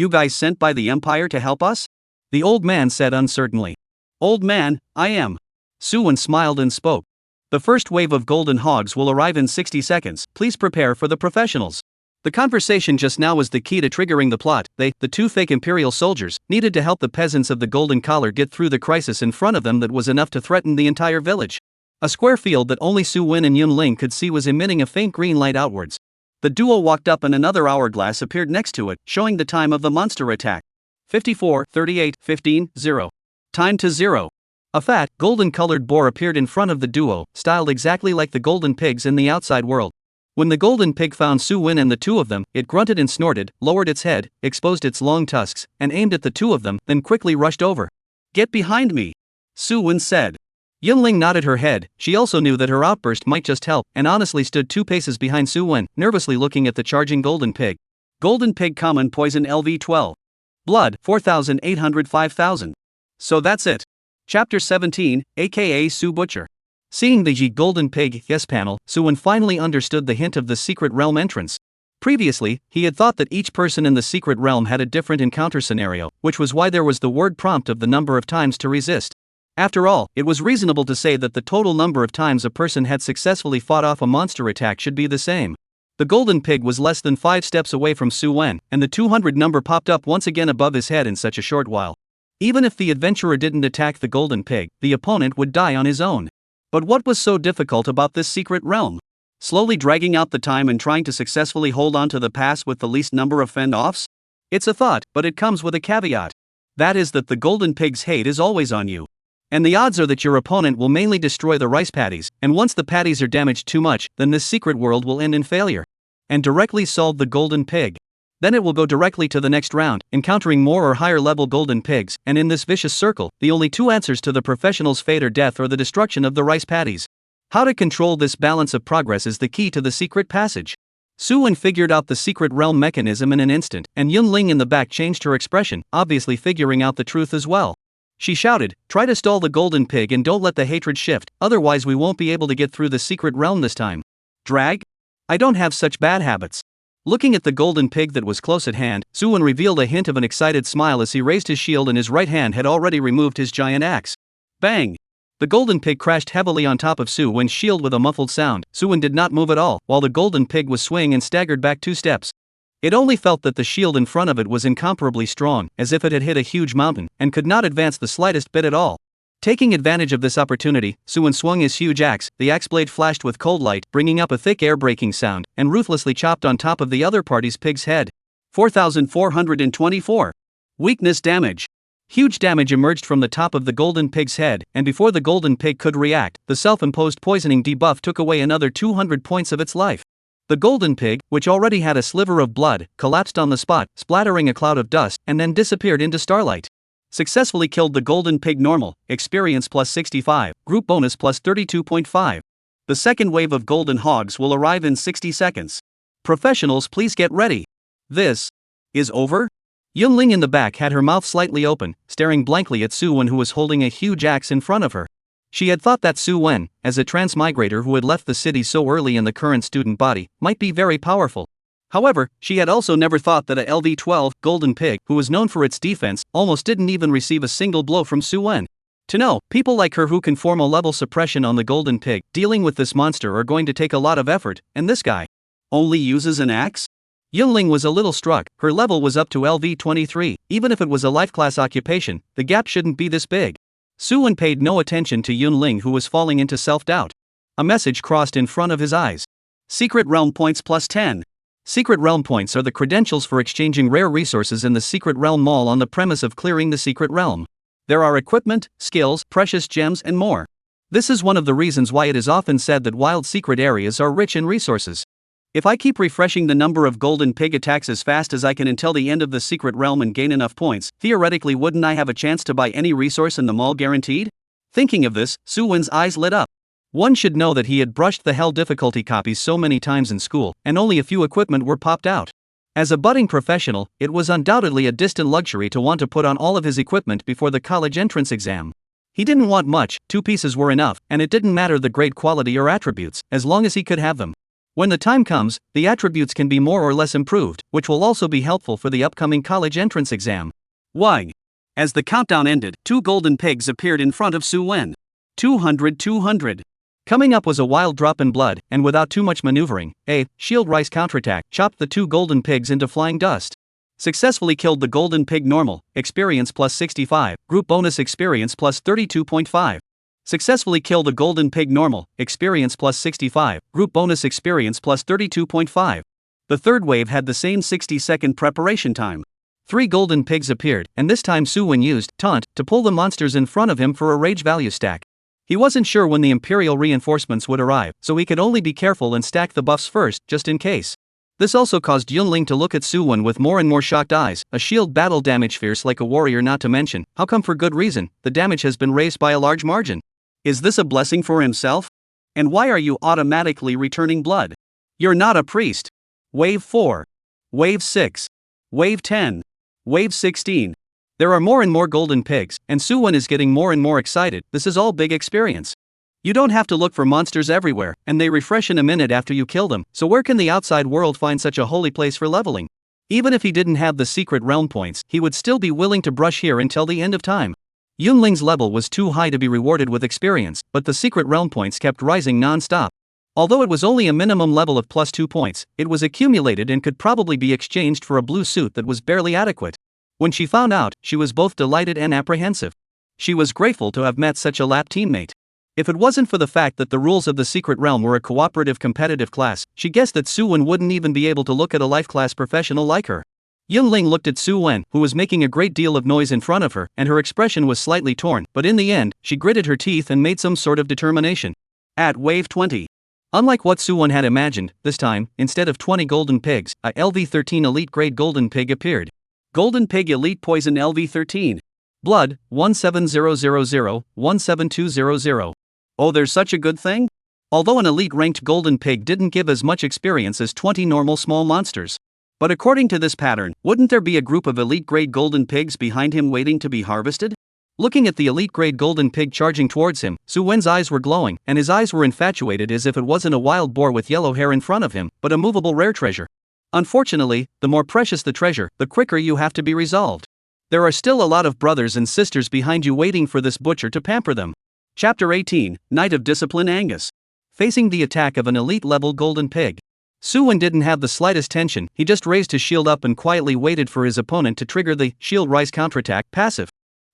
guys sent by the Empire to help us? The old man said uncertainly. Old man, I am. Suwon smiled and spoke. The first wave of golden hogs will arrive in 60 seconds, please prepare for the professionals. The conversation just now was the key to triggering the plot. They, the two fake Imperial soldiers, needed to help the peasants of the golden collar get through the crisis in front of them that was enough to threaten the entire village. A square field that only Suwon and Yunling could see was emitting a faint green light outwards. The duo walked up and another hourglass appeared next to it, showing the time of the monster attack. 54, 38, 15, 0. Time to 0. A fat, golden-colored boar appeared in front of the duo, styled exactly like the golden pigs in the outside world. When the golden pig found Su Wen and the two of them, it grunted and snorted, lowered its head, exposed its long tusks, and aimed at the two of them, then quickly rushed over. "Get behind me," Su Wen said. Yunling nodded her head. She also knew that her outburst might just help, and honestly stood 2 paces behind Su Wen, nervously looking at the charging golden pig. Golden pig common poison LV12. Blood 4,800 5,000. So that's it. Chapter 17, aka Su Butcher. Seeing the golden pig yes panel, Su Wen finally understood the hint of the secret realm entrance. Previously, he had thought that each person in the secret realm had a different encounter scenario, which was why there was the word prompt of the number of times to resist. After all, it was reasonable to say that the total number of times a person had successfully fought off a monster attack should be the same. The golden pig was less than 5 steps away from Su Wen, and the 200 number popped up once again above his head in such a short while. Even if the adventurer didn't attack the golden pig, the opponent would die on his own. But what was so difficult about this secret realm? Slowly dragging out the time and trying to successfully hold on to the pass with the least number of fend-offs? It's a thought, but it comes with a caveat. That is that the golden pig's hate is always on you. And the odds are that your opponent will mainly destroy the rice paddies, and once the paddies are damaged too much, then this secret world will end in failure. And directly solve the golden pig. Then it will go directly to the next round, encountering more or higher level golden pigs, and in this vicious circle, the only 2 answers to the professional's fate are death or the destruction of the rice paddies. How to control this balance of progress is the key to the secret passage. Su Wen figured out the secret realm mechanism in an instant, and Yunling in the back changed her expression, obviously figuring out the truth as well. She shouted, "Try to stall the golden pig and don't let the hatred shift, otherwise we won't be able to get through the secret realm this time." Drag? I don't have such bad habits. Looking at the golden pig that was close at hand, Su Wen revealed a hint of an excited smile as he raised his shield and his right hand had already removed his giant axe. Bang! The golden pig crashed heavily on top of Su Wen's shield with a muffled sound. Su Wen did not move at all, while the golden pig was swaying and staggered back 2 steps. It only felt that the shield in front of it was incomparably strong, as if it had hit a huge mountain, and could not advance the slightest bit at all. Taking advantage of this opportunity, Su Wen swung his huge axe. The axe blade flashed with cold light, bringing up a thick air-breaking sound, and ruthlessly chopped on top of the other party's pig's head. 4,424. Weakness damage. Huge damage emerged from the top of the golden pig's head, and before the golden pig could react, the self-imposed poisoning debuff took away another 200 points of its life. The golden pig, which already had a sliver of blood, collapsed on the spot, splattering a cloud of dust, and then disappeared into starlight. Successfully killed the golden pig normal, experience plus 65, group bonus plus 32.5. The second wave of golden hogs will arrive in 60 seconds. Professionals, please get ready. This is over? Yunling in the back had her mouth slightly open, staring blankly at Su Wen, who was holding a huge axe in front of her. She had thought that Su Wen, as a transmigrator who had left the city so early in the current student body, might be very powerful. However, she had also never thought that a LV12 golden pig, who was known for its defense, almost didn't even receive a single blow from Su Wen. To know, people like her who can form a level suppression on the golden pig, dealing with this monster are going to take a lot of effort, and this guy only uses an axe? Yunling was a little struck. Her level was up to LV23, even if it was a life class occupation, the gap shouldn't be this big. Su Wen paid no attention to Yunling, who was falling into self-doubt. A message crossed in front of his eyes. Secret Realm Points plus 10. Secret Realm Points are the credentials for exchanging rare resources in the Secret Realm Mall on the premise of clearing the Secret Realm. There are equipment, skills, precious gems, and more. This is one of the reasons why it is often said that wild secret areas are rich in resources. If I keep refreshing the number of golden pig attacks as fast as I can until the end of the secret realm and gain enough points, theoretically wouldn't I have a chance to buy any resource in the mall guaranteed? Thinking of this, Su Wen's eyes lit up. One should know that he had brushed the hell difficulty copies so many times in school, and only a few equipment were popped out. As a budding professional, it was undoubtedly a distant luxury to want to put on all of his equipment before the college entrance exam. He didn't want much, 2 pieces were enough, and it didn't matter the grade quality or attributes, as long as he could have them. When the time comes, the attributes can be more or less improved, which will also be helpful for the upcoming college entrance exam. Why? As the countdown ended, 2 golden pigs appeared in front of Su Wen. 200. Coming up was a wild drop in blood, and without too much maneuvering, a shield rice counterattack chopped the 2 golden pigs into flying dust. Successfully killed the golden pig normal, experience plus 65, group bonus experience plus 32.5. Successfully killed the golden pig normal, experience plus 65, group bonus experience plus 32.5. The third wave had the same 60-second preparation time. 3 golden pigs appeared, and this time Su Wen used taunt to pull the monsters in front of him for a rage value stack. He wasn't sure when the Imperial reinforcements would arrive, so he could only be careful and stack the buffs first, just in case. This also caused Yunling to look at Suwon with more and more shocked eyes. A shield battle damage fierce like a warrior, not to mention, how come for good reason, the damage has been raised by a large margin. Is this a blessing for himself? And why are you automatically returning blood? You're not a priest. Wave 4. Wave 6. Wave 10. Wave 16. There are more and more golden pigs, and Suwon is getting more and more excited. This is all big experience. You don't have to look for monsters everywhere, and they refresh in a minute after you kill them, so where can the outside world find such a holy place for leveling? Even if he didn't have the secret realm points, he would still be willing to brush here until the end of time. Yunling's level was too high to be rewarded with experience, but the secret realm points kept rising non-stop. Although it was only a minimum level of +2 points, it was accumulated and could probably be exchanged for a blue suit that was barely adequate. When she found out, she was both delighted and apprehensive. She was grateful to have met such a lap teammate. If it wasn't for the fact that the rules of the secret realm were a cooperative competitive class, she guessed that Suwon wouldn't even be able to look at a life class professional like her. Yunling looked at Suwon, who was making a great deal of noise in front of her, and her expression was slightly torn, but in the end, she gritted her teeth and made some sort of determination. At wave 20. Unlike what Suwon had imagined, this time, instead of 20 golden pigs, a LV13 elite grade golden pig appeared. Golden pig elite poison LV13. Blood, 17000, 17200. Oh, there's such a good thing? Although an elite ranked golden pig didn't give as much experience as 20 normal small monsters. But according to this pattern, wouldn't there be a group of elite grade golden pigs behind him waiting to be harvested? Looking at the elite grade golden pig charging towards him, Suwon's eyes were glowing, and his eyes were infatuated as if it wasn't a wild boar with yellow hair in front of him, but a movable rare treasure. Unfortunately, the more precious the treasure, the quicker you have to be resolved. There are still a lot of brothers and sisters behind you waiting for this butcher to pamper them. Chapter 18, Night of Discipline Angus. Facing the attack of an elite-level golden pig. Suwon didn't have the slightest tension, he just raised his shield up and quietly waited for his opponent to trigger the shield rise counterattack passive.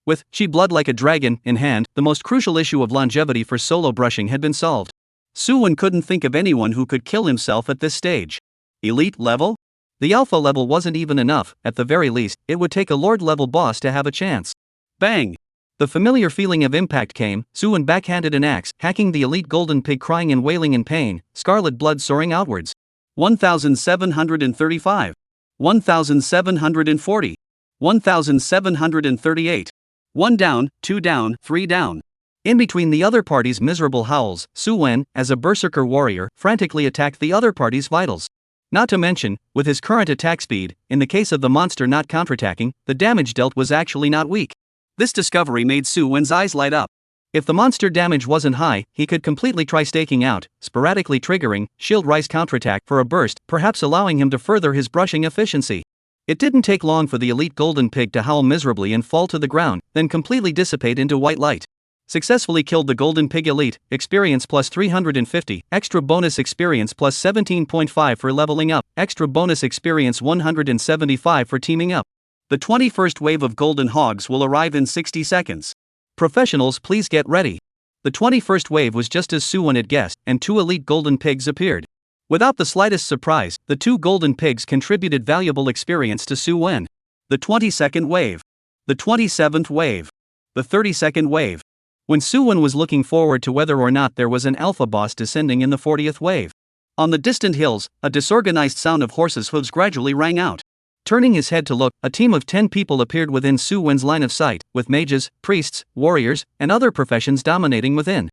With Chi blood like a dragon in hand, the most crucial issue of longevity for solo brushing had been solved. Suwon couldn't think of anyone who could kill himself at this stage. Elite level? The alpha level wasn't even enough, at the very least, it would take a lord level boss to have a chance. Bang! The familiar feeling of impact came, Suwon backhanded an axe, hacking the elite golden pig crying and wailing in pain, scarlet blood soaring outwards. 1735. 1740. 1738. 1 down, 2 down, 3 down. In between the other party's miserable howls, Suwon, as a berserker warrior, frantically attacked the other party's vitals. Not to mention, with his current attack speed, in the case of the monster not counterattacking, the damage dealt was actually not weak. This discovery made Suwon's eyes light up. If the monster damage wasn't high, he could completely try staking out, sporadically triggering shield rise counterattack for a burst, perhaps allowing him to further his brushing efficiency. It didn't take long for the elite golden pig to howl miserably and fall to the ground, then completely dissipate into white light. Successfully killed the golden pig elite, experience plus 350, extra bonus experience plus 17.5 for leveling up, extra bonus experience 175 for teaming up. The 21st wave of golden hogs will arrive in 60 seconds. Professionals, please get ready. The 21st wave was just as Suwon had guessed, and 2 elite golden pigs appeared. Without the slightest surprise, the 2 golden pigs contributed valuable experience to Suwon. The 22nd wave. The 27th wave. The 32nd wave. When Suwon was looking forward to whether or not there was an alpha boss descending in the 40th wave. On the distant hills, a disorganized sound of horses' hooves gradually rang out. Turning his head to look, a team of 10 people appeared within Suwon's line of sight, with mages, priests, warriors, and other professions dominating within.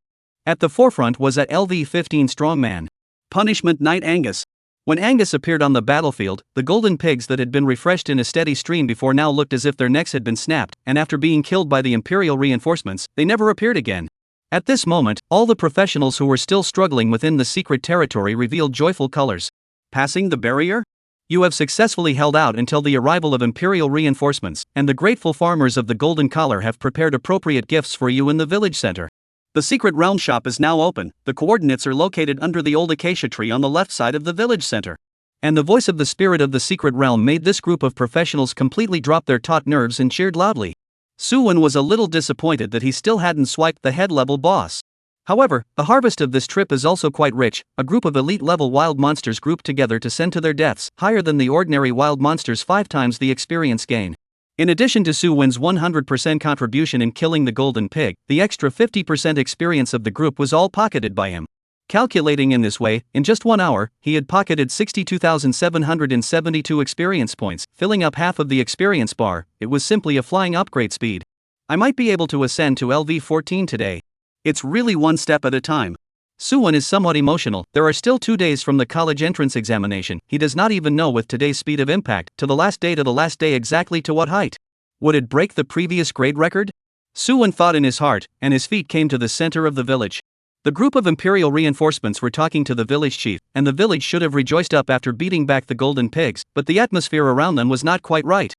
At the forefront was a LV-15 strongman. Punishment Knight Angus. When Angus appeared on the battlefield, the golden pigs that had been refreshed in a steady stream before now looked as if their necks had been snapped, and after being killed by the Imperial reinforcements, they never appeared again. At this moment, all the professionals who were still struggling within the secret territory revealed joyful colors. Passing the barrier? You have successfully held out until the arrival of Imperial reinforcements, and the grateful farmers of the Golden Collar have prepared appropriate gifts for you in the village center. The secret realm shop is now open, the coordinates are located under the old acacia tree on the left side of the village center. And the voice of the spirit of the secret realm made this group of professionals completely drop their taut nerves and cheered loudly. Suwon was a little disappointed that he still hadn't swiped the head-level boss. However, the harvest of this trip is also quite rich, a group of elite-level wild monsters grouped together to send to their deaths, higher than the ordinary wild monsters 5 times the experience gain. In addition to Su Wen's 100% contribution in killing the golden pig, the extra 50% experience of the group was all pocketed by him. Calculating in this way, in just 1 hour, he had pocketed 62,772 experience points, filling up half of the experience bar. It was simply a flying upgrade speed. I might be able to ascend to LV14 today. It's really one step at a time. Suwon is somewhat emotional. There are still 2 days from the college entrance examination. He does not even know with today's speed of impact, to the last day exactly to what height. Would it break the previous grade record? Suwon thought in his heart, and his feet came to the center of the village. The group of Imperial reinforcements were talking to the village chief, and the village should have rejoiced up after beating back the golden pigs, but the atmosphere around them was not quite right.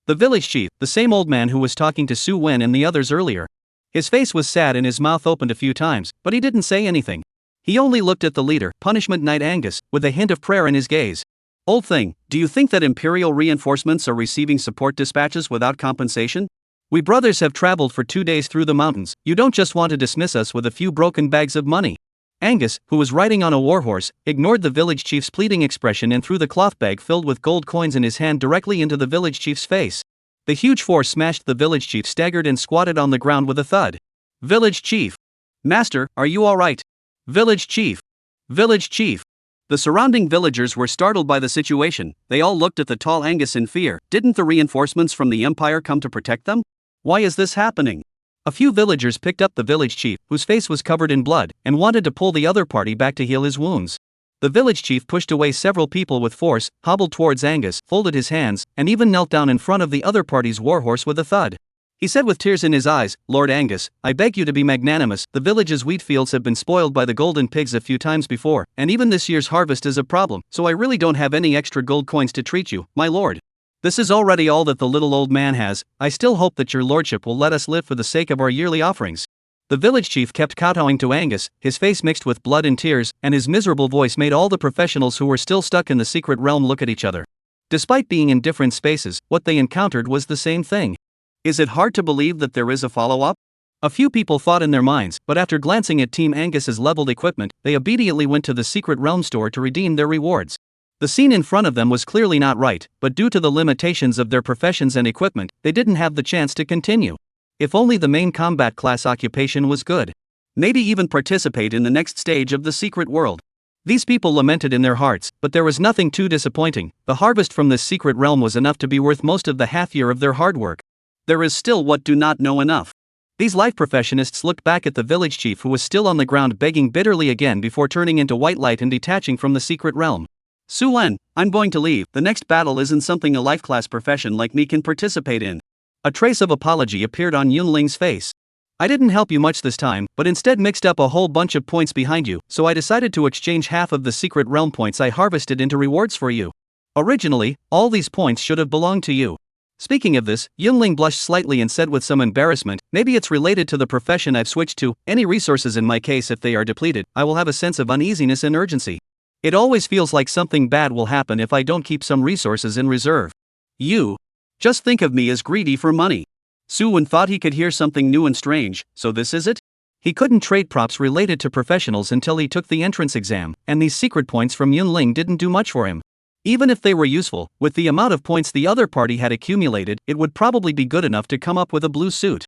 The village chief, the same old man who was talking to Su Wen and the others earlier. His face was sad and his mouth opened a few times, but he didn't say anything. He only looked at the leader, Punishment Knight Angus, with a hint of prayer in his gaze. Old thing, do you think that Imperial reinforcements are receiving support dispatches without compensation? We brothers have traveled for 2 days through the mountains. You don't just want to dismiss us with a few broken bags of money. Angus, who was riding on a warhorse, ignored the village chief's pleading expression and threw the cloth bag filled with gold coins in his hand directly into the village chief's face. The huge force smashed. The village chief staggered and squatted on the ground with a thud. Village chief. Master, are you alright? Village chief. Village chief. The surrounding villagers were startled by the situation. They all looked at the tall Angus in fear. Didn't the reinforcements from the Empire come to protect them? Why is this happening? A few villagers picked up the village chief, whose face was covered in blood, and wanted to pull the other party back to heal his wounds. The village chief pushed away several people with force, hobbled towards Angus, folded his hands, and even knelt down in front of the other party's warhorse with a thud. He said with tears in his eyes, Lord Angus, I beg you to be magnanimous. The village's wheat fields have been spoiled by the golden pigs a few times before, and even this year's harvest is a problem, so I really don't have any extra gold coins to treat you, my lord. This is already all that the little old man has. I still hope that your lordship will let us live for the sake of our yearly offerings. The village chief kept kowtowing to Angus, his face mixed with blood and tears, and his miserable voice made all the professionals who were still stuck in the secret realm look at each other. Despite being in different spaces, what they encountered was the same thing. Is it hard to believe that there is a follow-up? A few people thought in their minds, but after glancing at Team Angus's leveled equipment, they immediately went to the secret realm store to redeem their rewards. The scene in front of them was clearly not right, but due to the limitations of their professions and equipment, they didn't have the chance to continue. If only the main combat class occupation was good. Maybe even participate in the next stage of the secret world. These people lamented in their hearts, but there was nothing too disappointing. The harvest from this secret realm was enough to be worth most of the half year of their hard work. There is still what do not know enough. These life professionists looked back at the village chief who was still on the ground begging bitterly again before turning into white light and detaching from the secret realm. Su Wen, I'm going to leave. The next battle isn't something a life class profession like me can participate in. A trace of apology appeared on Yunling's face. I didn't help you much this time, but instead mixed up a whole bunch of points behind you, so I decided to exchange half of the secret realm points I harvested into rewards for you. Originally, all these points should have belonged to you. Speaking of this, Yunling blushed slightly and said with some embarrassment, maybe it's related to the profession I've switched to. Any resources in my case, if they are depleted, I will have a sense of uneasiness and urgency. It always feels like something bad will happen if I don't keep some resources in reserve. You just think of me as greedy for money. Su Wen thought he could hear something new and strange. So this is it? He couldn't trade props related to professionals until he took the entrance exam, and these secret points from Yunling didn't do much for him. Even if they were useful, with the amount of points the other party had accumulated, it would probably be good enough to come up with a blue suit.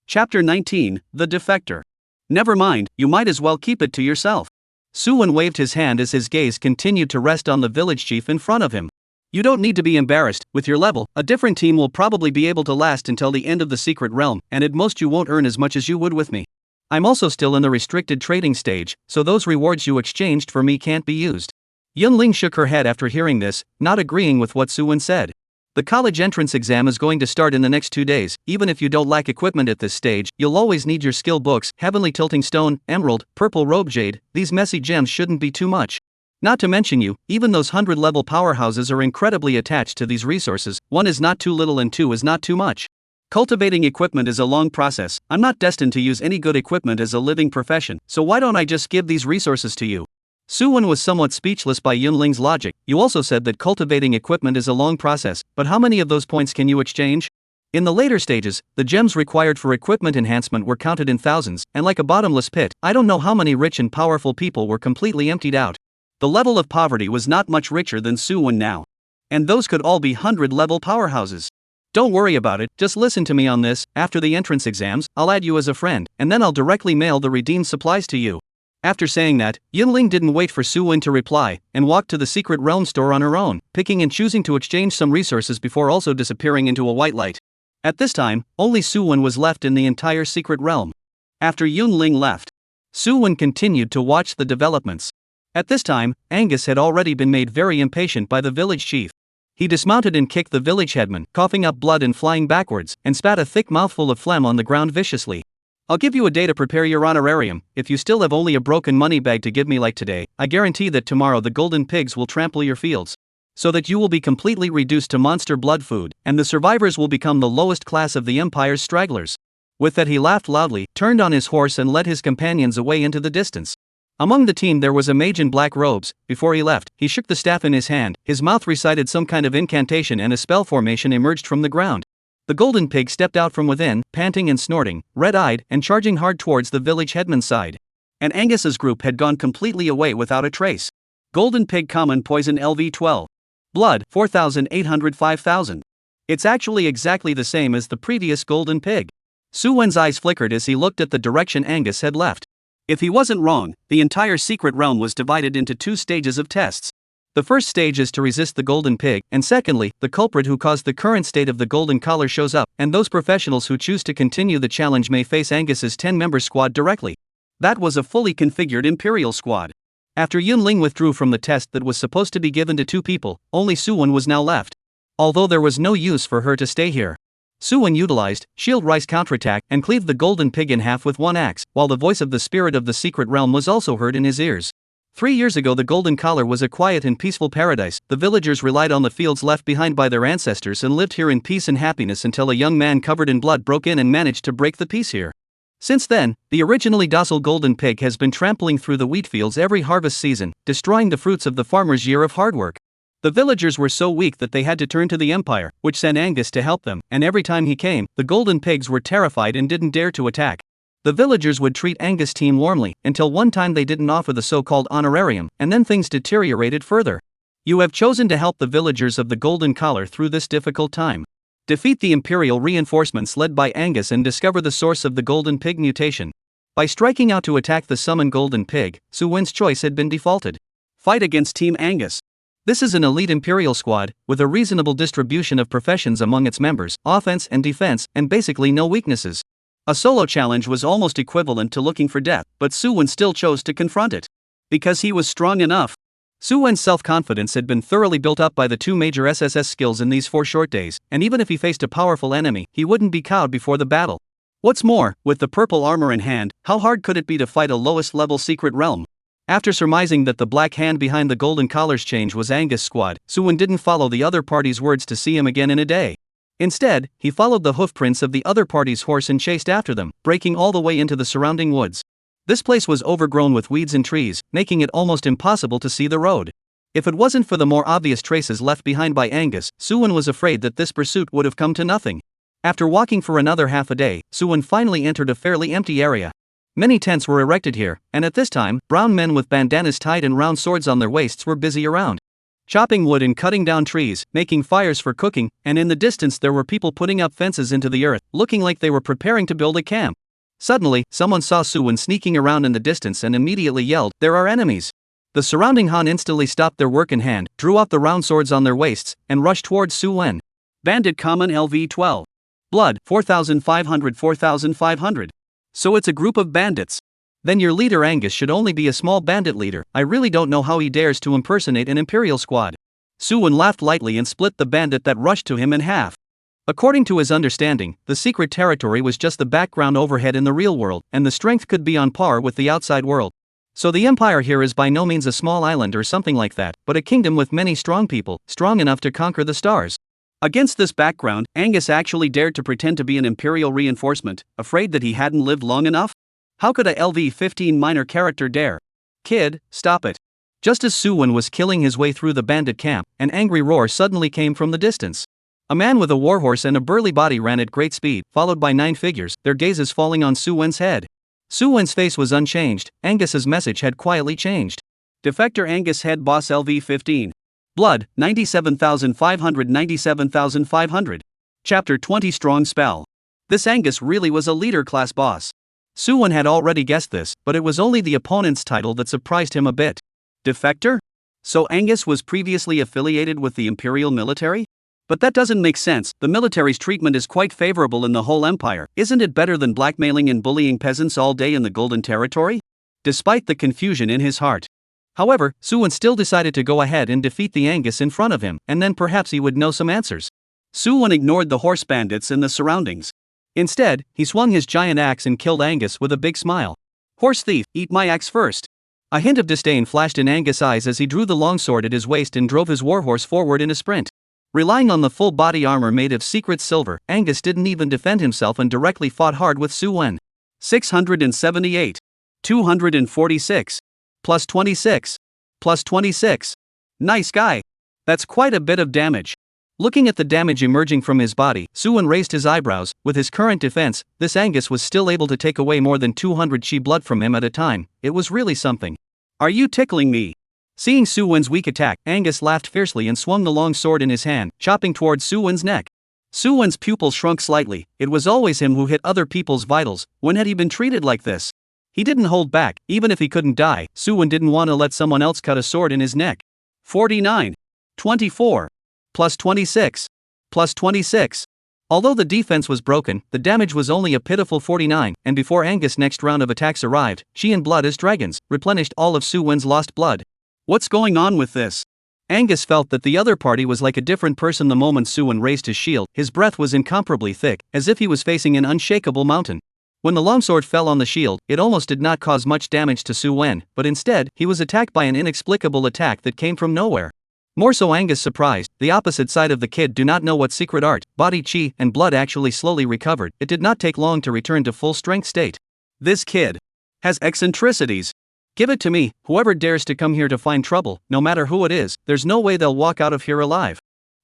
Chapter 19, The Defector. Never mind, you might as well keep it to yourself. Su Wen waved his hand as his gaze continued to rest on the village chief in front of him. You don't need to be embarrassed. With your level, a different team will probably be able to last until the end of the secret realm, and at most you won't earn as much as you would with me. I'm also still in the restricted trading stage, so those rewards you exchanged for me can't be used. Yunling shook her head after hearing this, not agreeing with what Su Wen said. The college entrance exam is going to start in the next 2 days. Even if you don't lack equipment at this stage, you'll always need your skill books, heavenly tilting stone, emerald, purple robe jade. These messy gems shouldn't be too much. Not to mention you, even those 100-level powerhouses are incredibly attached to these resources. 1 is not too little and 2 is not too much. Cultivating equipment is a long process. I'm not destined to use any good equipment as a living profession, so why don't I just give these resources to you? Su Wen was somewhat speechless by Yunling's logic. You also said that cultivating equipment is a long process, but how many of those points can you exchange? In the later stages, the gems required for equipment enhancement were counted in thousands, and like a bottomless pit, I don't know how many rich and powerful people were completely emptied out. The level of poverty was not much richer than Su Wen now. And those could all be 100-level powerhouses. Don't worry about it, just listen to me on this. After the entrance exams, I'll add you as a friend, and then I'll directly mail the redeemed supplies to you. After saying that, Yunling didn't wait for Su Wen to reply, and walked to the Secret Realm store on her own, picking and choosing to exchange some resources before also disappearing into a white light. At this time, only Su Wen was left in the entire Secret Realm. After Yunling left, Su Wen continued to watch the developments. At this time, Angus had already been made very impatient by the village chief. He dismounted and kicked the village headman, coughing up blood and flying backwards, and spat a thick mouthful of phlegm on the ground viciously. I'll give you a day to prepare your honorarium. If you still have only a broken money bag to give me like today, I guarantee that tomorrow the golden pigs will trample your fields, so that you will be completely reduced to monster blood food, and the survivors will become the lowest class of the Empire's stragglers. With that he laughed loudly, turned on his horse and led his companions away into the distance. Among the team there was a mage in black robes. Before he left, he shook the staff in his hand, his mouth recited some kind of incantation and a spell formation emerged from the ground. The golden pig stepped out from within, panting and snorting, red-eyed, and charging hard towards the village headman's side. And Angus's group had gone completely away without a trace. Golden pig common poison LV12. Blood, 4,800 5,000. It's actually exactly the same as the previous golden pig. Su Wen's eyes flickered as he looked at the direction Angus had left. If he wasn't wrong, the entire secret realm was divided into two stages of tests. The first stage is to resist the golden pig, and secondly, the culprit who caused the current state of the golden collar shows up, and those professionals who choose to continue the challenge may face Angus's 10-member squad directly. That was a fully configured Imperial squad. After Yunling withdrew from the test that was supposed to be given to two people, only Su Wen was now left. Although there was no use for her to stay here. Su Wen utilized Shield Rice Counterattack and cleaved the golden pig in half with one axe, while the voice of the spirit of the secret realm was also heard in his ears. 3 years ago the golden collar was a quiet and peaceful paradise. The villagers relied on the fields left behind by their ancestors and lived here in peace and happiness until a young man covered in blood broke in and managed to break the peace here. Since then, the originally docile golden pig has been trampling through the wheat fields every harvest season, destroying the fruits of the farmer's year of hard work. The villagers were so weak that they had to turn to the Empire, which sent Angus to help them, and every time he came, the golden pigs were terrified and didn't dare to attack. The villagers would treat Angus' team warmly, until one time they didn't offer the so-called honorarium, and then things deteriorated further. You have chosen to help the villagers of the Golden Collar through this difficult time. Defeat the Imperial reinforcements led by Angus and discover the source of the Golden Pig mutation. By striking out to attack the summoned Golden Pig, Su Wen's choice had been defaulted. Fight against Team Angus. This is an elite Imperial squad, with a reasonable distribution of professions among its members, offense and defense, and basically no weaknesses. A solo challenge was almost equivalent to looking for death, but Su Wen still chose to confront it. Because he was strong enough. Su Wen's self-confidence had been thoroughly built up by the two major SSS skills in these 4 short days, and even if he faced a powerful enemy, he wouldn't be cowed before the battle. What's more, with the purple armor in hand, how hard could it be to fight a lowest-level secret realm? After surmising that the black hand behind the golden collar's change was Angus' squad, Su Wen didn't follow the other party's words to see him again in a day. Instead, he followed the hoofprints of the other party's horse and chased after them, breaking all the way into the surrounding woods. This place was overgrown with weeds and trees, making it almost impossible to see the road. If it wasn't for the more obvious traces left behind by Angus, Su Wen was afraid that this pursuit would have come to nothing. After walking for another half a day, Su Wen finally entered a fairly empty area. Many tents were erected here, and at this time, brown men with bandanas tied and round swords on their waists were busy around, chopping wood and cutting down trees, making fires for cooking, and in the distance there were people putting up fences into the earth, looking like they were preparing to build a camp. Suddenly, someone saw Su Wen sneaking around in the distance and immediately yelled, "There are enemies!" The surrounding Han instantly stopped their work in hand, drew out the round swords on their waists, and rushed towards Su Wen. Bandit Common LV12. Blood, 4,500 4,500. So it's a group of bandits. Then your leader Angus should only be a small bandit leader. I really don't know how he dares to impersonate an Imperial squad. Su Wen laughed lightly and split the bandit that rushed to him in half. According to his understanding, the secret territory was just the background overhead in the real world, and the strength could be on par with the outside world. So the Empire here is by no means a small island or something like that, but a kingdom with many strong people, strong enough to conquer the stars. Against this background, Angus actually dared to pretend to be an Imperial reinforcement, afraid that he hadn't lived long enough? How could a LV-15 minor character dare? Kid, stop it. Just as Su Wen was killing his way through the bandit camp, an angry roar suddenly came from the distance. A man with a warhorse and a burly body ran at great speed, followed by 9 figures, their gazes falling on Su Wen's head. Su Wen's face was unchanged. Angus's message had quietly changed. Defector Angus Head Boss LV-15. Blood, 97,500 97,500. Chapter 20 Strong Spell. This Angus really was a leader-class boss. Suwon had already guessed this, but it was only the opponent's title that surprised him a bit. Defector? So Angus was previously affiliated with the Imperial military? But that doesn't make sense. The military's treatment is quite favorable in the whole empire. Isn't it better than blackmailing and bullying peasants all day in the Golden Territory? Despite the confusion in his heart. However, Suwon still decided to go ahead and defeat the Angus in front of him, and then perhaps he would know some answers. Suwon ignored the horse bandits and the surroundings. Instead, he swung his giant axe and killed Angus with a big smile. Horse thief, eat my axe first. A hint of disdain flashed in Angus' eyes as he drew the longsword at his waist and drove his warhorse forward in a sprint. Relying on the full body armor made of secret silver, Angus didn't even defend himself and directly fought hard with Suwon. 678. 246. Plus 26. Plus 26. Nice guy. That's quite a bit of damage. Looking at the damage emerging from his body, Suwon raised his eyebrows. With his current defense, this Angus was still able to take away more than 200 chi blood from him at a time. It was really something. Are you tickling me? Seeing Suwon's weak attack, Angus laughed fiercely and swung the long sword in his hand, chopping towards Suwon's neck. Suwon's pupil shrunk slightly. It was always him who hit other people's vitals. When had he been treated like this? He didn't hold back. Even if he couldn't die, Suwon didn't want to let someone else cut a sword in his neck. 49. 24. Plus 26. Plus 26. Although the defense was broken, the damage was only a pitiful 49, and before Angus' next round of attacks arrived, she and blood as dragons replenished all of Suwon's lost blood. What's going on with this? Angus felt that the other party was like a different person the moment Suwon raised his shield. His breath was incomparably thick, as if he was facing an unshakable mountain. When the longsword fell on the shield, it almost did not cause much damage to Suwon, but instead, he was attacked by an inexplicable attack that came from nowhere. More so Angus surprised, the opposite side of the kid do not know what secret art, body chi, and blood actually slowly recovered. It did not take long to return to full strength state. This kid has eccentricities. Give it to me. Whoever dares to come here to find trouble, no matter who it is, there's no way they'll walk out of here alive.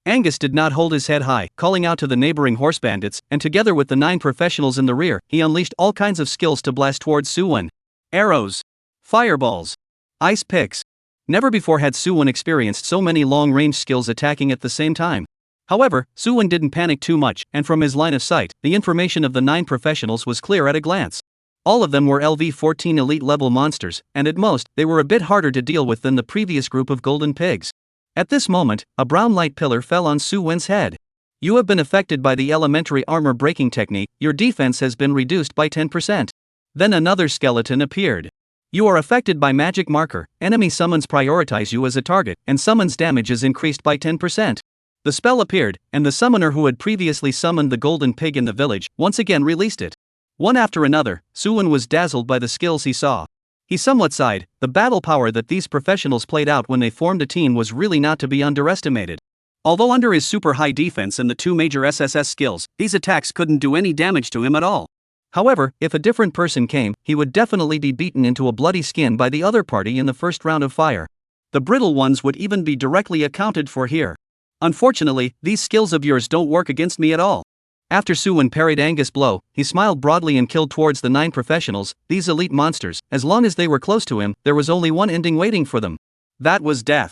Angus did not hold his head high, calling out to the neighboring horse bandits, and together with the 9 professionals in the rear, he unleashed all kinds of skills to blast towards Suwon. Arrows. Fireballs. Ice picks. Never before had Suwon experienced so many long-range skills attacking at the same time. However, Suwon didn't panic too much, and from his line of sight, the information of the 9 professionals was clear at a glance. All of them were LV-14 elite-level monsters, and at most, they were a bit harder to deal with than the previous group of golden pigs. At this moment, a brown light pillar fell on Suwon's head. You have been affected by the elementary armor breaking technique. Your defense has been reduced by 10%. Then another skeleton appeared. You are affected by magic marker. Enemy summons prioritize you as a target, and summons damage is increased by 10%. The spell appeared, and the summoner who had previously summoned the golden pig in the village once again released it. One after another, Suwon was dazzled by the skills he saw. He somewhat sighed. The battle power that these professionals played out when they formed a team was really not to be underestimated. Although under his super high defense and the 2 major SSS skills, these attacks couldn't do any damage to him at all. However, if a different person came, he would definitely be beaten into a bloody skin by the other party in the first round of fire. The brittle ones would even be directly accounted for here. Unfortunately, these skills of yours don't work against me at all. After Suwon parried Angus' blow, he smiled broadly and killed towards the 9 professionals, these elite monsters. As long as they were close to him, there was only one ending waiting for them. That was death.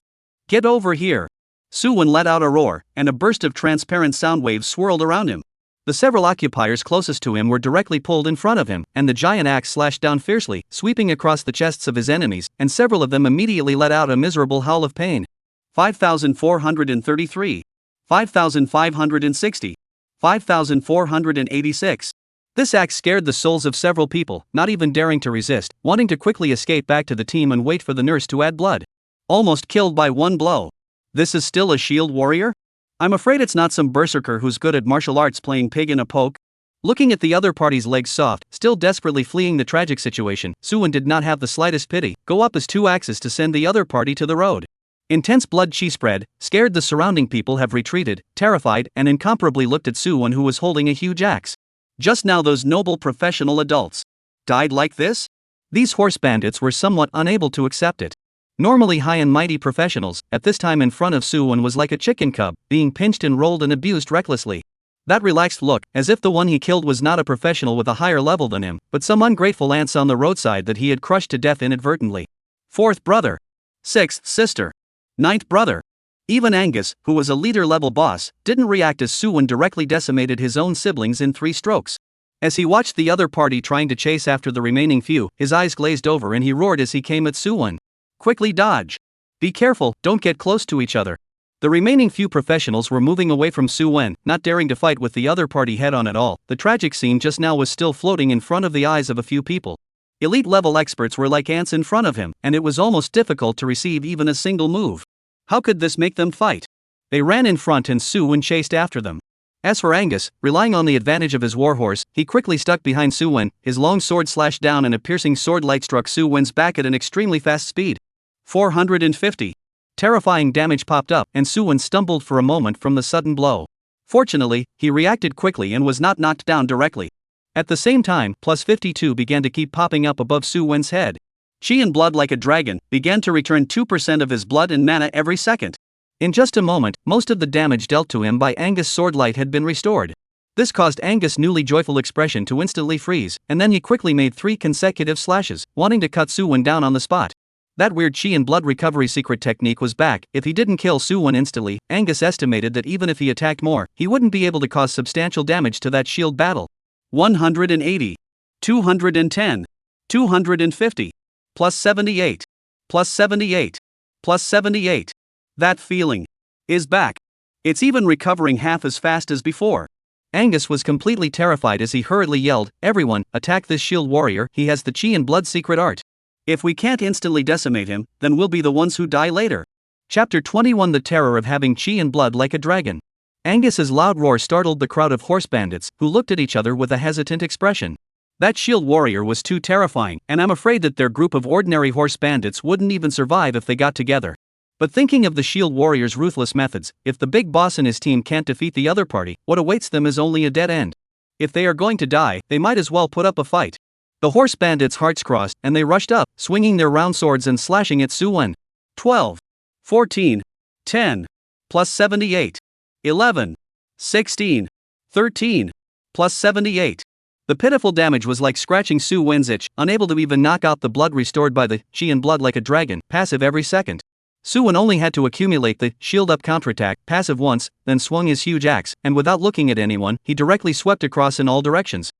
Get over here. Suwon let out a roar, and a burst of transparent sound waves swirled around him. The several occupiers closest to him were directly pulled in front of him, and the giant axe slashed down fiercely, sweeping across the chests of his enemies, and several of them immediately let out a miserable howl of pain. 5,433. 5,560. 5,486. This axe scared the souls of several people, not even daring to resist, wanting to quickly escape back to the team and wait for the nurse to add blood. Almost killed by one blow. This is still a shield warrior? I'm afraid it's not some berserker who's good at martial arts playing pig in a poke. Looking at the other party's legs soft, still desperately fleeing the tragic situation, Suwon did not have the slightest pity. Go up as 2 axes to send the other party to the road. Intense blood chi spread, scared the surrounding people have retreated, terrified, and incomparably looked at Suwon who was holding a huge axe. Just now those noble professional adults died like this? These horse bandits were somewhat unable to accept it. Normally high and mighty professionals, at this time in front of Suwon was like a chicken cub, being pinched and rolled and abused recklessly. That relaxed look, as if the one he killed was not a professional with a higher level than him, but some ungrateful ants on the roadside that he had crushed to death inadvertently. 4th brother. 6th sister. 9th brother. Even Angus, who was a leader-level boss, didn't react as Suwon directly decimated his own siblings in 3 strokes. As he watched the other party trying to chase after the remaining few, his eyes glazed over and he roared as he came at Suwon. Quickly dodge. Be careful, don't get close to each other. The remaining few professionals were moving away from Suwon, not daring to fight with the other party head-on at all. The tragic scene just now was still floating in front of the eyes of a few people. Elite-level experts were like ants in front of him, and it was almost difficult to receive even a single move. How could this make them fight? They ran in front and Suwon chased after them. As for Angus, relying on the advantage of his warhorse, he quickly stuck behind Suwon, his long sword slashed down and a piercing sword light struck Suwon's back at an extremely fast speed. 450. Terrifying damage popped up, and Suwon stumbled for a moment from the sudden blow. Fortunately, he reacted quickly and was not knocked down directly. At the same time, plus 52 began to keep popping up above Suwon's head. Chi and blood like a dragon began to return 2% of his blood and mana every second. In just a moment, most of the damage dealt to him by Angus' sword light had been restored. This caused Angus' newly joyful expression to instantly freeze, and then he quickly made 3 consecutive slashes, wanting to cut Suwon down on the spot. That weird Chi and blood recovery secret technique was back. If he didn't kill Suwon instantly, Angus estimated that even if he attacked more, he wouldn't be able to cause substantial damage to that shield battle. 180. 210. 250. Plus 78. Plus 78. Plus 78. That feeling is back. It's even recovering half as fast as before. Angus was completely terrified as he hurriedly yelled, "Everyone, attack this shield warrior, he has the Chi and blood secret art. If we can't instantly decimate him, then we'll be the ones who die later." Chapter 21. The terror of having Chi and blood like a dragon. Angus's loud roar startled the crowd of horse bandits, who looked at each other with a hesitant expression. That shield warrior was too terrifying, and I'm afraid that their group of ordinary horse bandits wouldn't even survive if they got together. But thinking of the shield warrior's ruthless methods, if the big boss and his team can't defeat the other party, what awaits them is only a dead end. If they are going to die, they might as well put up a fight. The horse bandits' hearts crossed, and they rushed up, swinging their round swords and slashing at Suwon. 12. 14. 10. Plus 78. 11. 16. 13. Plus 78. The pitiful damage was like scratching Suwon's itch, unable to even knock out the blood restored by the Chi and blood like a dragon passive every second. Suwon only had to accumulate the shield up counterattack passive once, then swung his huge axe, and without looking at anyone, he directly swept across in all directions.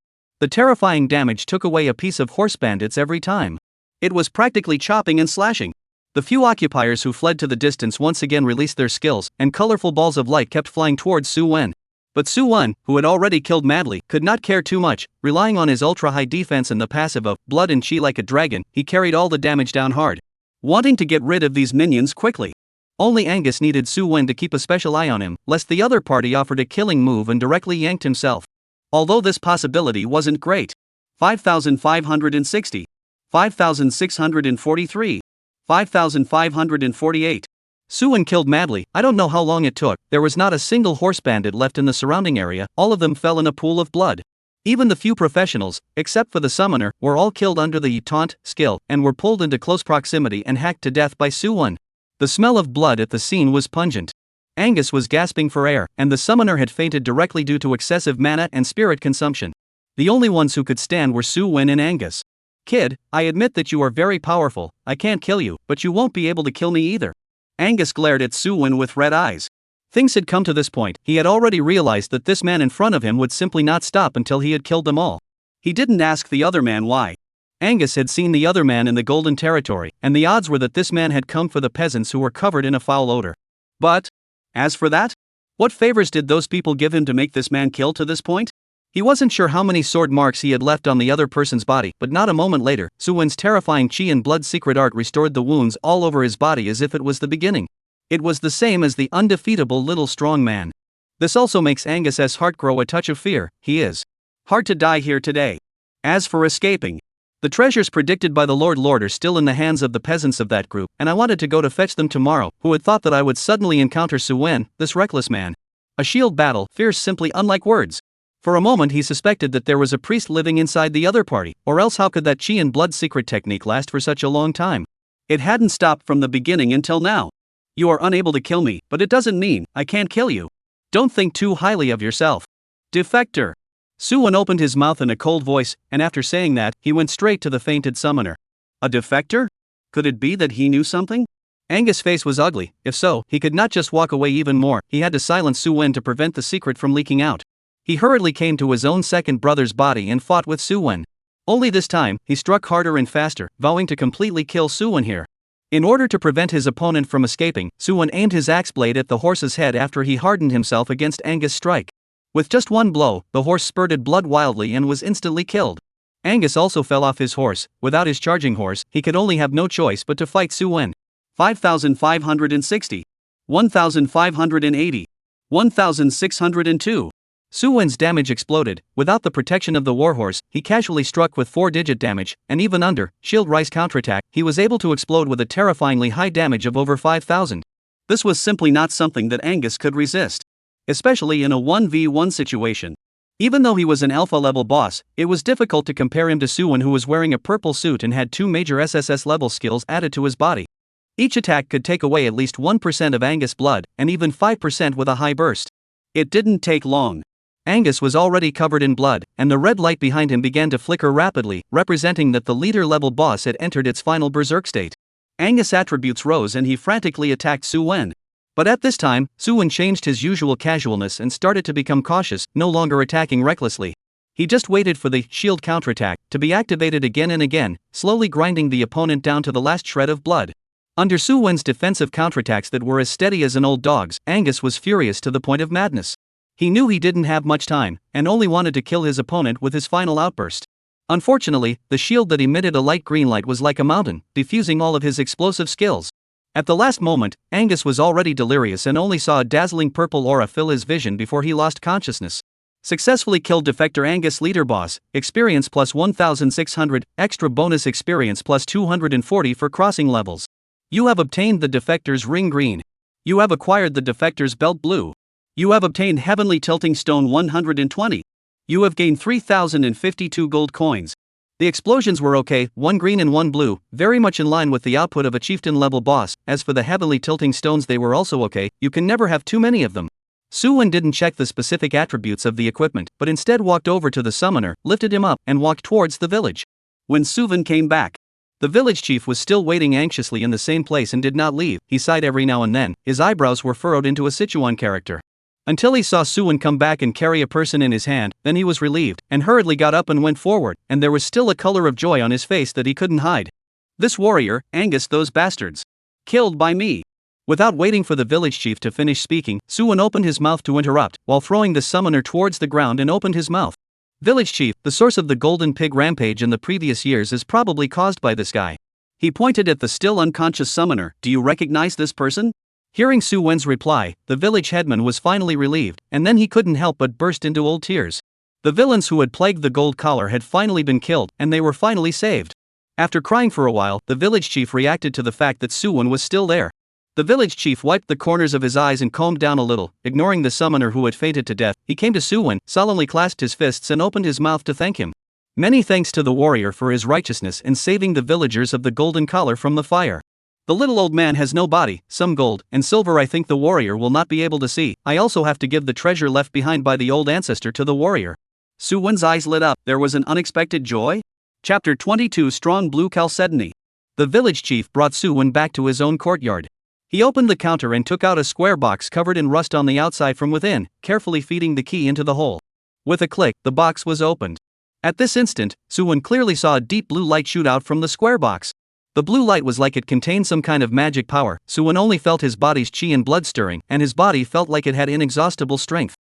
The terrifying damage took away a piece of horse bandits every time. It was practically chopping and slashing. The few occupiers who fled to the distance once again released their skills, and colorful balls of light kept flying towards Suwon. But Suwon, who had already killed madly, could not care too much. Relying on his ultra-high defense and the passive of blood and Chi like a dragon, he carried all the damage down hard, wanting to get rid of these minions quickly. Only Angus needed Suwon to keep a special eye on him, lest the other party offered a killing move and directly yanked himself. Although this possibility wasn't great. 5,560. 5,643. 5,548. Suwon killed madly. I don't know how long it took. There was not a single horse bandit left in the surrounding area. All of them fell in a pool of blood. Even the few professionals, except for the summoner, were all killed under the taunt skill and were pulled into close proximity and hacked to death by Suwon. The smell of blood at the scene was pungent. Angus was gasping for air, and the summoner had fainted directly due to excessive mana and spirit consumption. The only ones who could stand were Suwon and Angus. "Kid, I admit that you are very powerful. I can't kill you, but you won't be able to kill me either." Angus glared at Suwon with red eyes. Things had come to this point. He had already realized that this man in front of him would simply not stop until he had killed them all. He didn't ask the other man why. Angus had seen the other man in the golden territory, and the odds were that this man had come for the peasants who were covered in a foul odor. But, as for that, what favors did those people give him to make this man kill to this point? He wasn't sure how many sword marks he had left on the other person's body, but not a moment later, Suwon's terrifying Chi and blood secret art restored the wounds all over his body as if it was the beginning. It was the same as the undefeatable little strong man. This also makes Angus's heart grow a touch of fear. He is hard to die here today. As for escaping, the treasures predicted by the Lord are still in the hands of the peasants of that group, and I wanted to go to fetch them tomorrow. Who had thought that I would suddenly encounter Suwon, this reckless man? A shield battle, fierce simply unlike words. For a moment he suspected that there was a priest living inside the other party, or else how could that Chi and blood secret technique last for such a long time? It hadn't stopped from the beginning until now. You are unable to kill me, but it doesn't mean I can't kill you. Don't think too highly of yourself. Defector. Suwon opened his mouth in a cold voice, and after saying that, he went straight to the fainted summoner. A defector? Could it be that he knew something? Angus' face was ugly. If so, he could not just walk away even more, he had to silence Su Wen to prevent the secret from leaking out. He hurriedly came to his own second brother's body and fought with Su Wen. Only this time, he struck harder and faster, vowing to completely kill Su Wen here. In order to prevent his opponent from escaping, Su Wen aimed his axe blade at the horse's head after he hardened himself against Angus' strike. With just one blow, the horse spurted blood wildly and was instantly killed. Angus also fell off his horse. Without his charging horse, he could only have no choice but to fight Su Wen. 5,560. 1,580. 1,602. Su Wen's damage exploded. Without the protection of the warhorse, he casually struck with 4-digit damage, and even under shield rise counterattack, he was able to explode with a terrifyingly high damage of over 5,000. This was simply not something that Angus could resist, especially in a 1v1 situation. Even though he was an alpha-level boss, it was difficult to compare him to Su Wen, who was wearing a purple suit and had 2 major SSS-level skills added to his body. Each attack could take away at least 1% of Angus' blood, and even 5% with a high burst. It didn't take long. Angus was already covered in blood, and the red light behind him began to flicker rapidly, representing that the leader-level boss had entered its final berserk state. Angus' attributes rose and he frantically attacked Su Wen. But at this time, Su Wen changed his usual casualness and started to become cautious, no longer attacking recklessly. He just waited for the shield counterattack to be activated again and again, slowly grinding the opponent down to the last shred of blood. Under Su Wen's defensive counterattacks that were as steady as an old dog's, Angus was furious to the point of madness. He knew he didn't have much time, and only wanted to kill his opponent with his final outburst. Unfortunately, the shield that emitted a light green light was like a mountain, diffusing all of his explosive skills. At the last moment, Angus was already delirious and only saw a dazzling purple aura fill his vision before he lost consciousness. Successfully killed Defector Angus Leader Boss, experience plus 1,600, extra bonus experience plus 240 for crossing levels. You have obtained the Defector's Ring Green. You have acquired the Defector's Belt Blue. You have obtained Heavenly Tilting Stone 120. You have gained 3,052 gold coins. The explosions were okay, 1 green and 1 blue, very much in line with the output of a chieftain-level boss. As for the Heavenly Tilting Stones, they were also okay, you can never have too many of them. Su Wen didn't check the specific attributes of the equipment, but instead walked over to the summoner, lifted him up, and walked towards the village. When Su Wen came back, the village chief was still waiting anxiously in the same place and did not leave. He sighed every now and then, his eyebrows were furrowed into a Sichuan character. Until he saw Su Wen come back and carry a person in his hand, then he was relieved, and hurriedly got up and went forward, and there was still a color of joy on his face that he couldn't hide. This warrior, Angus, those bastards. Killed by me. Without waiting for the village chief to finish speaking, Su Wen opened his mouth to interrupt, while throwing the summoner towards the ground and opened his mouth. Village chief, the source of the Golden Pig rampage in the previous years is probably caused by this guy. He pointed at the still unconscious summoner. Do you recognize this person? Hearing Su Wen's reply, the village headman was finally relieved, and then he couldn't help but burst into old tears. The villains who had plagued the gold collar had finally been killed, and they were finally saved. After crying for a while, the village chief reacted to the fact that Su Wen was still there. The village chief wiped the corners of his eyes and combed down a little, ignoring the summoner who had fainted to death. He came to Su Wen, solemnly clasped his fists and opened his mouth to thank him. Many thanks to the warrior for his righteousness in saving the villagers of the golden collar from the fire. The little old man has no body, some gold and silver I think the warrior will not be able to see. I also have to give the treasure left behind by the old ancestor to the warrior. Su Wen's eyes lit up. There was an unexpected joy. Chapter 22 Strong Blue Chalcedony. The village chief brought Su Wen back to his own courtyard. He opened the counter and took out a square box covered in rust on the outside from within, carefully feeding the key into the hole. With a click, the box was opened. At this instant, Su Wen clearly saw a deep blue light shoot out from the square box. The blue light was like it contained some kind of magic power. Su Wen only felt his body's chi and blood stirring, and his body felt like it had inexhaustible strength.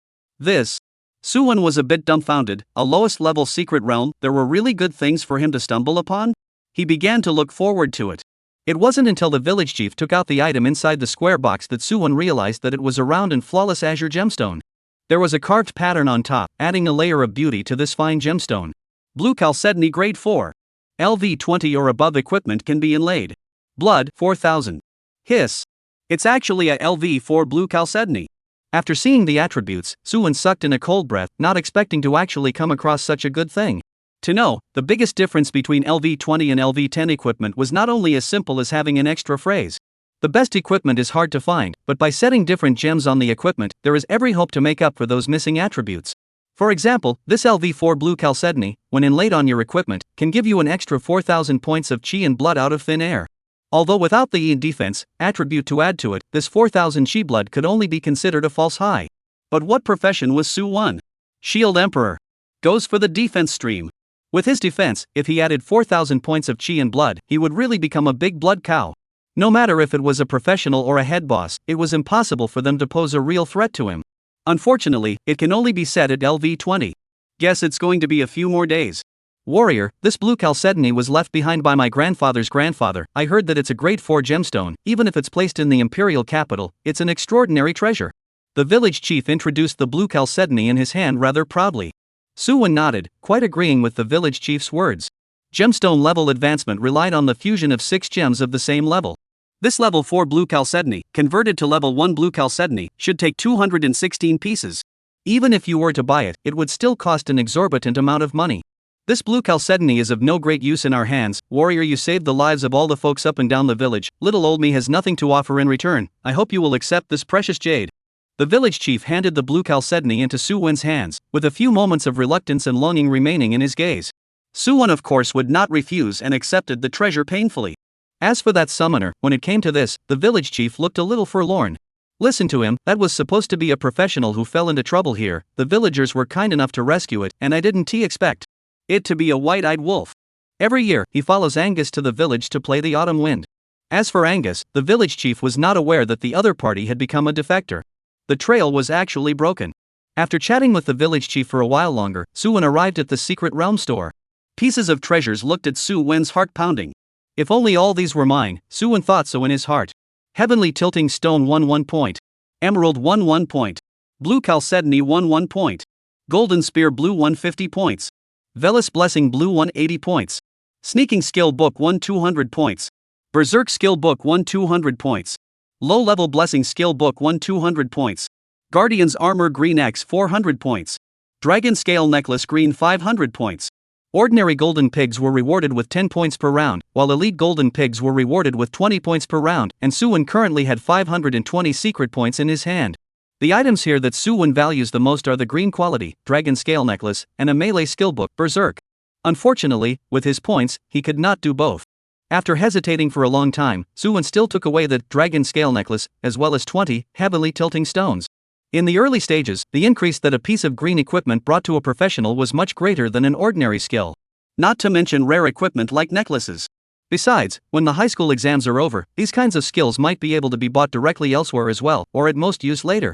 Su Wen was a bit dumbfounded. A lowest level secret realm, there were really good things for him to stumble upon? He began to look forward to it. It wasn't until the village chief took out the item inside the square box that Su Wen realized that it was a round and flawless azure gemstone. There was a carved pattern on top, adding a layer of beauty to this fine gemstone. Blue Chalcedony Grade 4. LV 20 or above equipment can be inlaid. Blood 4,000. Hiss. It's actually a LV 4 Blue Chalcedony. After seeing the attributes, Su Wen sucked in a cold breath, not expecting to actually come across such a good thing. To know, the biggest difference between LV 20 and LV 10 equipment was not only as simple as having an extra phrase. The best equipment is hard to find, but by setting different gems on the equipment, there is every hope to make up for those missing attributes. For example, this LV4 Blue Chalcedony, when inlaid on your equipment, can give you an extra 4,000 points of chi and blood out of thin air. Although without the Yi defense attribute to add to it, this 4000 Chi blood could only be considered a false high. But what profession was Su Wen? Shield Emperor. Goes for the defense stream. With his defense, if he added 4000 points of Chi and blood, he would really become a big blood cow. No matter if it was a professional or a head boss, it was impossible for them to pose a real threat to him. Unfortunately, it can only be set at LV20. Guess it's going to be a few more days. Warrior, this blue chalcedony was left behind by my grandfather's grandfather. I heard that it's a grade 4 gemstone. Even if it's placed in the Imperial capital, it's an extraordinary treasure. The village chief introduced the blue chalcedony in his hand rather proudly. Su Wen nodded, quite agreeing with the village chief's words. Gemstone level advancement relied on the fusion of 6 gems of the same level. This level 4 blue chalcedony, converted to level 1 blue chalcedony, should take 216 pieces. Even if you were to buy it, it would still cost an exorbitant amount of money. This blue chalcedony is of no great use in our hands. Warrior, you saved the lives of all the folks up and down the village. Little old me has nothing to offer in return. I hope you will accept this precious jade. The village chief handed the blue chalcedony into Su Wen's hands, with a few moments of reluctance and longing remaining in his gaze. Su Wen of course would not refuse and accepted the treasure painfully. As for that summoner, when it came to this, the village chief looked a little forlorn. Listen to him, that was supposed to be a professional who fell into trouble here. The villagers were kind enough to rescue it, and I didn't expect it to be a white-eyed wolf. Every year, he follows Angus to the village to play the autumn wind. As for Angus, the village chief was not aware that the other party had become a defector. The trail was actually broken. After chatting with the village chief for a while longer, Su Wen arrived at the secret realm store. Pieces of treasures looked at Su Wen's heart pounding. If only all these were mine, Su Wen thought so in his heart. Heavenly Tilting Stone 1 point. Emerald 1 point. Blue Chalcedony 1 point. Golden Spear Blue 150 points. Velis Blessing Blue 180 points. Sneaking Skill Book 200 points. Berserk Skill Book 200 points. Low-Level Blessing Skill Book 200 points. Guardian's Armor Green Axe 400 points. Dragon Scale Necklace Green 500 points. Ordinary Golden Pigs were rewarded with 10 points per round, while Elite Golden Pigs were rewarded with 20 points per round, and Su Wen currently had 520 secret points in his hand. The items here that Su Wen values the most are the green quality, Dragon Scale Necklace, and a melee skill book, Berserk. Unfortunately, with his points, he could not do both. After hesitating for a long time, Su Wen still took away the Dragon Scale Necklace, as well as 20 Heavenly Tilting Stones. In the early stages, the increase that a piece of green equipment brought to a professional was much greater than an ordinary skill. Not to mention rare equipment like necklaces. Besides, when the high school exams are over, these kinds of skills might be able to be bought directly elsewhere as well, or at most used later.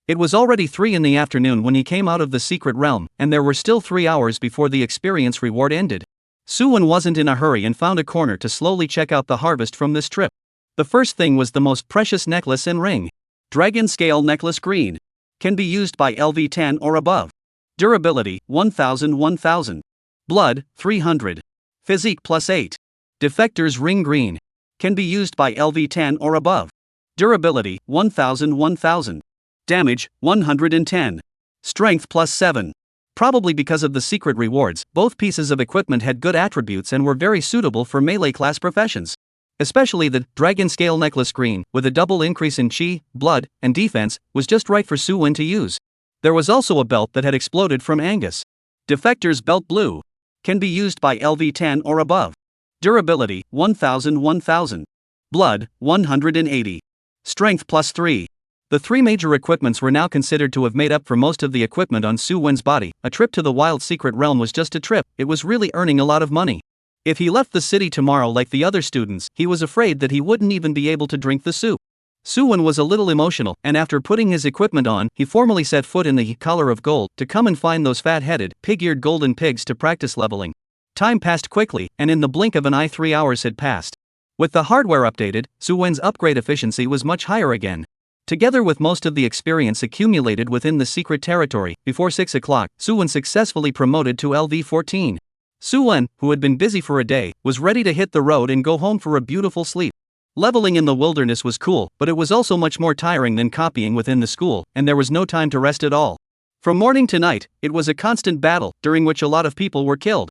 It was already 3 in the afternoon when he came out of the secret realm, and there were still 3 hours before the experience reward ended. Su Wen wasn't in a hurry and found a corner to slowly check out the harvest from this trip. The first thing was the most precious necklace and ring. Dragon Scale Necklace Green. Can be used by LV10 or above. Durability, 1000. Blood, 300. Physique +8. Defector's Ring Green. Can be used by LV10 or above. Durability, 1000. Damage, 110. Strength +7. Probably because of the secret rewards, both pieces of equipment had good attributes and were very suitable for melee class professions. Especially the Dragon Scale Necklace Green, with a double increase in Chi, blood, and defense, was just right for Su Wen to use. There was also a belt that had exploded from Angus. Defector's Belt Blue. Can be used by LV10 or above. Durability, 1000. Blood, 180. Strength +3. The 3 major equipments were now considered to have made up for most of the equipment on Su Wen's body. A trip to the Wild Secret Realm was just a trip, it was really earning a lot of money. If he left the city tomorrow like the other students, he was afraid that he wouldn't even be able to drink the soup. Su Wen was a little emotional, and after putting his equipment on, he formally set foot in the collar of gold to come and find those fat-headed, pig-eared golden pigs to practice leveling. Time passed quickly, and in the blink of an eye 3 hours had passed. With the hardware updated, Su Wen's upgrade efficiency was much higher again. Together with most of the experience accumulated within the secret territory, before 6 o'clock, Su Wen successfully promoted to LV14. Su Wen, who had been busy for a day, was ready to hit the road and go home for a beautiful sleep. Leveling in the wilderness was cool, but it was also much more tiring than copying within the school, and there was no time to rest at all. From morning to night, it was a constant battle, during which a lot of people were killed.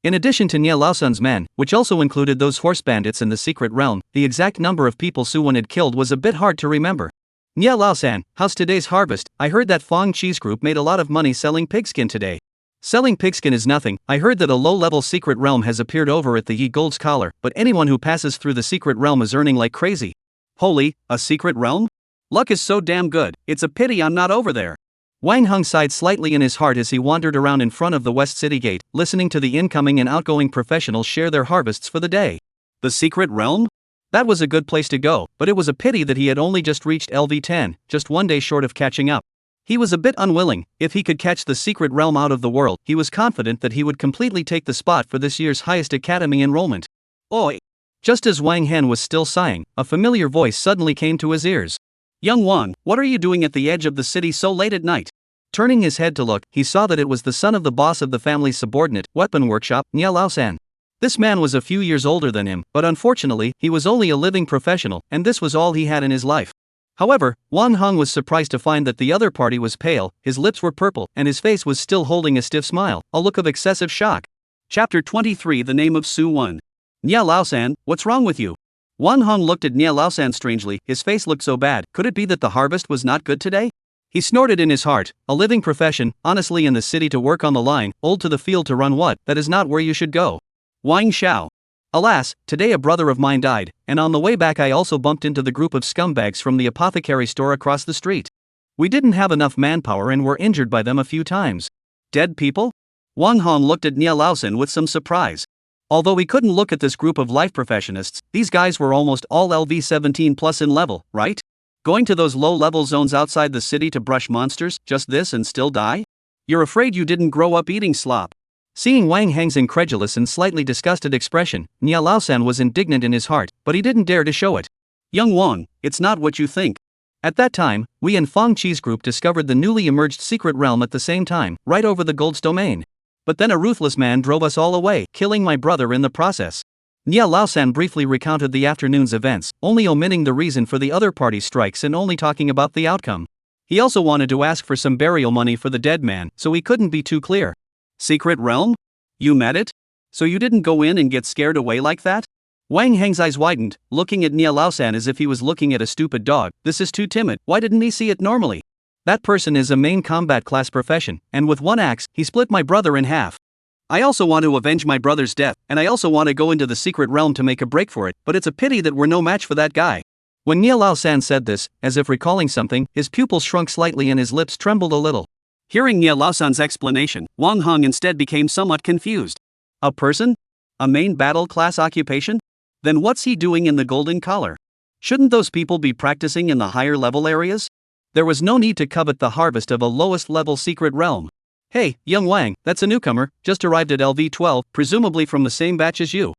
In addition to Nie Laosun's men, which also included those horse bandits in the secret realm, the exact number of people Su Wen had killed was a bit hard to remember. Nie Laosan, how's today's harvest? I heard that Fong Chi's group made a lot of money selling pigskin today. Selling pigskin is nothing. I heard that a low-level secret realm has appeared over at the Ye Gold's Collar, but anyone who passes through the secret realm is earning like crazy. Holy, a secret realm? Luck is so damn good, it's a pity I'm not over there. Wang Hung sighed slightly in his heart as he wandered around in front of the West City Gate, listening to the incoming and outgoing professionals share their harvests for the day. The secret realm? That was a good place to go, but it was a pity that he had only just reached LV10, just one day short of catching up. He was a bit unwilling. If he could catch the secret realm out of the world, he was confident that he would completely take the spot for this year's highest academy enrollment. Oi! Just as Wang Han was still sighing, a familiar voice suddenly came to his ears. Young Wang, what are you doing at the edge of the city so late at night? Turning his head to look, he saw that it was the son of the boss of the family's subordinate weapon workshop, Nia Laosan. This man was a few years older than him, but unfortunately, he was only a living professional, and this was all he had in his life. However, Wang Hung was surprised to find that the other party was pale, his lips were purple, and his face was still holding a stiff smile, a look of excessive shock. Chapter 23 The Name of Su Wen. Nia Laosan, what's wrong with you? Wang Hung looked at Nia Laosan strangely, his face looked so bad. Could it be that the harvest was not good today? He snorted in his heart, a living profession, honestly in the city to work on the line, old to the field to run what, that is not where you should go. Wang Xiao. Alas, today a brother of mine died, and on the way back I also bumped into the group of scumbags from the apothecary store across the street. We didn't have enough manpower and were injured by them a few times. Dead people? Wang Hong looked at Nia Laosan with some surprise. Although he couldn't look at this group of life professionists, these guys were almost all LV17 plus in level, right? Going to those low-level zones outside the city to brush monsters, just this and still die? You're afraid you didn't grow up eating slop. Seeing Wang Hang's incredulous and slightly disgusted expression, Nia Laosan was indignant in his heart, but he didn't dare to show it. Young Wang, it's not what you think. At that time, we and Fong Chi's group discovered the newly emerged secret realm at the same time, right over the Gold's domain. But then a ruthless man drove us all away, killing my brother in the process. Nia Laosan briefly recounted the afternoon's events, only omitting the reason for the other party's strikes and only talking about the outcome. He also wanted to ask for some burial money for the dead man, so he couldn't be too clear. Secret realm? You met it? So you didn't go in and get scared away like that? Wang Heng's eyes widened, looking at Nia Laosan as if he was looking at a stupid dog. This is too timid, why didn't he see it normally? That person is a main combat class profession, and with one axe, he split my brother in half. I also want to avenge my brother's death, and I also want to go into the secret realm to make a break for it, but it's a pity that we're no match for that guy. When Nia Laosan said this, as if recalling something, his pupils shrunk slightly and his lips trembled a little. Hearing Nia Laosan's explanation, Wang Hong instead became somewhat confused. A person? A main battle class occupation? Then what's he doing in the Golden Collar? Shouldn't those people be practicing in the higher level areas? There was no need to covet the harvest of a lowest level secret realm. Hey, young Wang, that's a newcomer, just arrived at LV12, presumably from the same batch as you.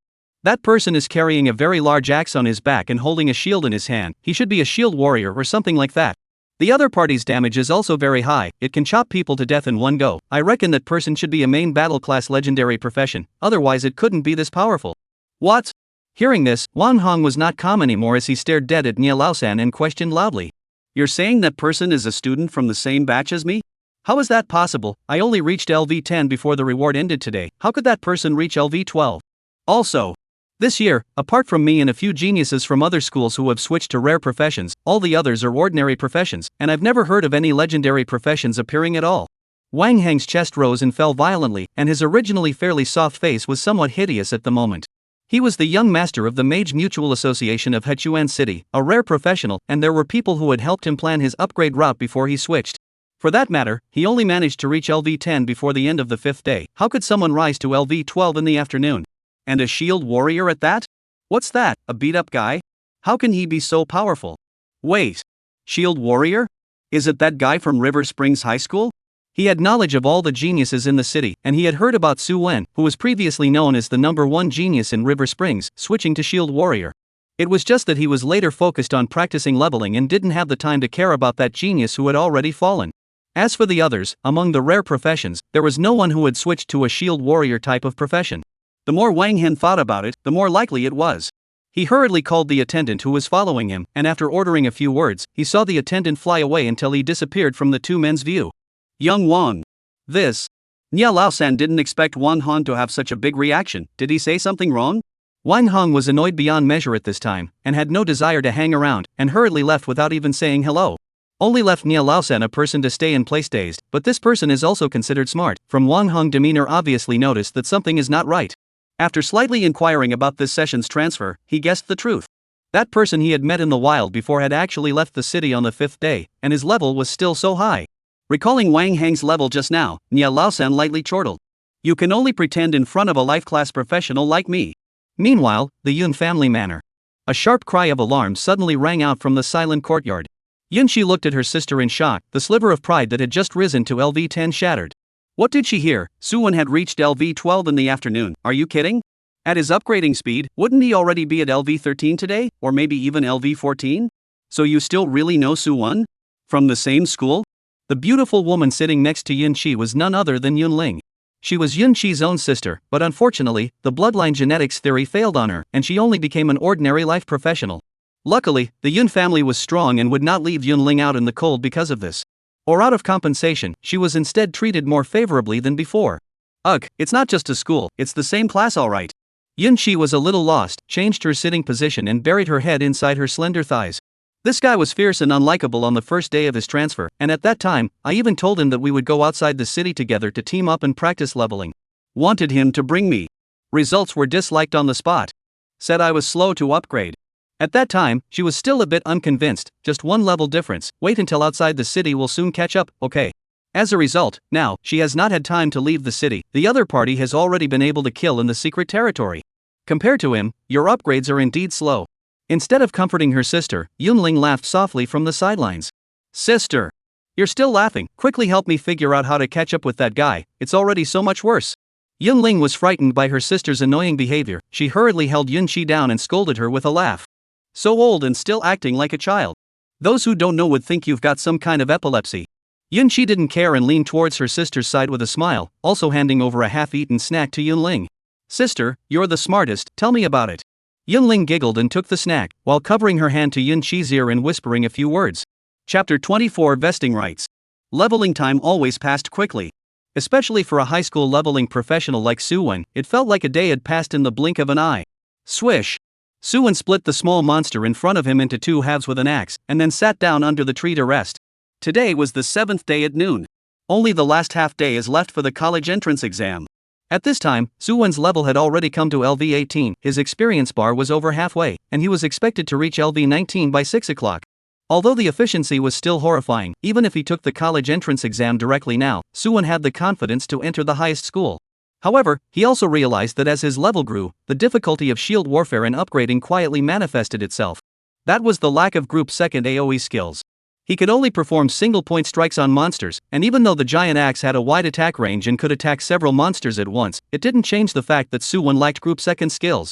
That person is carrying a very large axe on his back and holding a shield in his hand. He should be a shield warrior or something like that. The other party's damage is also very high, it can chop people to death in one go. I reckon that person should be a main battle class legendary profession, otherwise it couldn't be this powerful. What? Hearing this, Wang Hong was not calm anymore as he stared dead at Nia Laosan and questioned loudly. You're saying that person is a student from the same batch as me? How is that possible? I only reached LV10 before the reward ended today. How could that person reach LV12? Also, this year, apart from me and a few geniuses from other schools who have switched to rare professions, all the others are ordinary professions, and I've never heard of any legendary professions appearing at all. Wang Heng's chest rose and fell violently, and his originally fairly soft face was somewhat hideous at the moment. He was the young master of the Mage Mutual Association of Hechuan City, a rare professional, and there were people who had helped him plan his upgrade route before he switched. For that matter, he only managed to reach LV10 before the end of the 5th day. How could someone rise to LV12 in the afternoon? And a shield warrior at that? What's that, a beat-up guy? How can he be so powerful? Wait. Shield warrior? Is it that guy from River Springs High School? He had knowledge of all the geniuses in the city, and he had heard about Su Wen, who was previously known as the #1 genius in River Springs, switching to shield warrior. It was just that he was later focused on practicing leveling and didn't have the time to care about that genius who had already fallen. As for the others, among the rare professions, there was no one who had switched to a shield warrior type of profession. The more Wang Hen thought about it, the more likely it was. He hurriedly called the attendant who was following him, and after ordering a few words, he saw the attendant fly away until he disappeared from the two men's view. Young Wang. This. Nia Laosan didn't expect Wang Han to have such a big reaction. Did he say something wrong? Wang Hong was annoyed beyond measure at this time, and had no desire to hang around, and hurriedly left without even saying hello. Only left Nia Laosen a person to stay in place dazed, but this person is also considered smart. From Wang Heng demeanor obviously noticed that something is not right. After slightly inquiring about this session's transfer, he guessed the truth. That person he had met in the wild before had actually left the city on the 5th day, and his level was still so high. Recalling Wang Heng's level just now, Nia Laosen lightly chortled. You can only pretend in front of a life class professional like me. Meanwhile, the Yun family manor. A sharp cry of alarm suddenly rang out from the silent courtyard. Yunxi looked at her sister in shock, the sliver of pride that had just risen to LV10 shattered. What did she hear? Suwon had reached LV12 in the afternoon, are you kidding? At his upgrading speed, wouldn't he already be at LV13 today, or maybe even LV14? So you still really know Suwon? From the same school? The beautiful woman sitting next to Yunxi was none other than Yunling. She was Yunxi's own sister, but unfortunately, the bloodline genetics theory failed on her, and she only became an ordinary life professional. Luckily, the Yun family was strong and would not leave Yunling out in the cold because of this. Or out of compensation, she was instead treated more favorably than before. Ugh, it's not just a school, it's the same class alright. Yunxi was a little lost, changed her sitting position and buried her head inside her slender thighs. This guy was fierce and unlikable on the first day of his transfer, and at that time, I even told him that we would go outside the city together to team up and practice leveling. Wanted him to bring me. Results were disliked on the spot. Said I was slow to upgrade. At that time, she was still a bit unconvinced, just one level difference, wait until outside the city will soon catch up, okay. As a result, now, she has not had time to leave the city, the other party has already been able to kill in the secret territory. Compared to him, your upgrades are indeed slow. Instead of comforting her sister, Yunling laughed softly from the sidelines. Sister! You're still laughing, quickly help me figure out how to catch up with that guy, it's already so much worse. Yunling was frightened by her sister's annoying behavior, she hurriedly held Yunxi down and scolded her with a laugh. So old and still acting like a child. Those who don't know would think you've got some kind of epilepsy. Yunxi didn't care and leaned towards her sister's side with a smile, also handing over a half-eaten snack to Yunling. Sister, you're the smartest, tell me about it. Yunling giggled and took the snack, while covering her hand to Yunxi's ear and whispering a few words. Chapter 24 Vesting Rights. Leveling time always passed quickly. Especially for a high school leveling professional like Suwon, it felt like a day had passed in the blink of an eye. Swish! Suwon split the small monster in front of him into two halves with an axe, and then sat down under the tree to rest. Today was the 7th day at noon. Only the last half day is left for the college entrance exam. At this time, Suwon's level had already come to LV18, his experience bar was over halfway, and he was expected to reach LV19 by 6 o'clock. Although the efficiency was still horrifying, even if he took the college entrance exam directly now, Suwon had the confidence to enter the highest school. However, he also realized that as his level grew, the difficulty of shield warfare and upgrading quietly manifested itself. That was the lack of group second AoE skills. He could only perform single-point strikes on monsters, and even though the giant axe had a wide attack range and could attack several monsters at once, it didn't change the fact that Suwon lacked group second skills.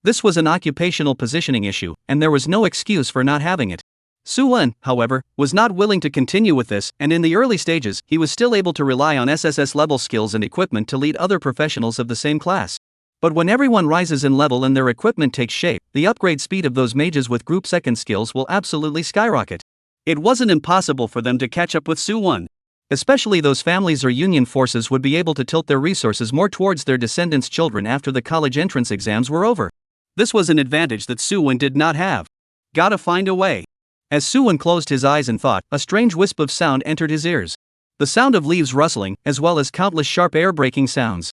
This was an occupational positioning issue, and there was no excuse for not having it. Suwon, however, was not willing to continue with this, and in the early stages, he was still able to rely on SSS-level skills and equipment to lead other professionals of the same class. But when everyone rises in level and their equipment takes shape, the upgrade speed of those mages with group second skills will absolutely skyrocket. It wasn't impossible for them to catch up with Suwon. Especially those families or union forces would be able to tilt their resources more towards their descendants' children after the college entrance exams were over. This was an advantage that Suwon did not have. Gotta find a way. As Suwon closed his eyes and thought, a strange wisp of sound entered his ears. The sound of leaves rustling, as well as countless sharp air-breaking sounds.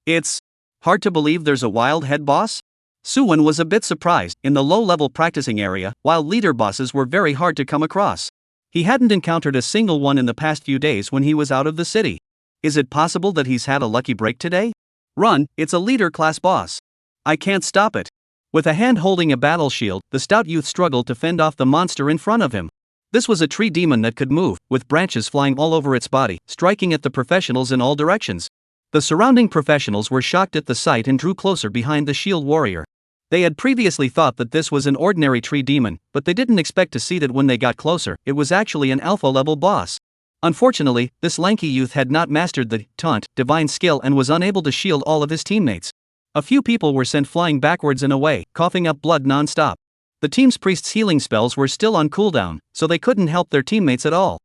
It's hard to believe there's a wild head boss? Suwon was a bit surprised. In the low-level practicing area, wild leader bosses were very hard to come across. He hadn't encountered a single one in the past few days when he was out of the city. Is it possible that he's had a lucky break today? Run, it's a leader-class boss. I can't stop it. With a hand holding a battle shield, the stout youth struggled to fend off the monster in front of him. This was a tree demon that could move, with branches flying all over its body, striking at the professionals in all directions. The surrounding professionals were shocked at the sight and drew closer behind the shield warrior. They had previously thought that this was an ordinary tree demon, but they didn't expect to see that when they got closer, it was actually an alpha-level boss. Unfortunately, this lanky youth had not mastered the taunt divine skill and was unable to shield all of his teammates. A few people were sent flying backwards and away, coughing up blood non-stop. The team's priest's healing spells were still on cooldown, so they couldn't help their teammates at all.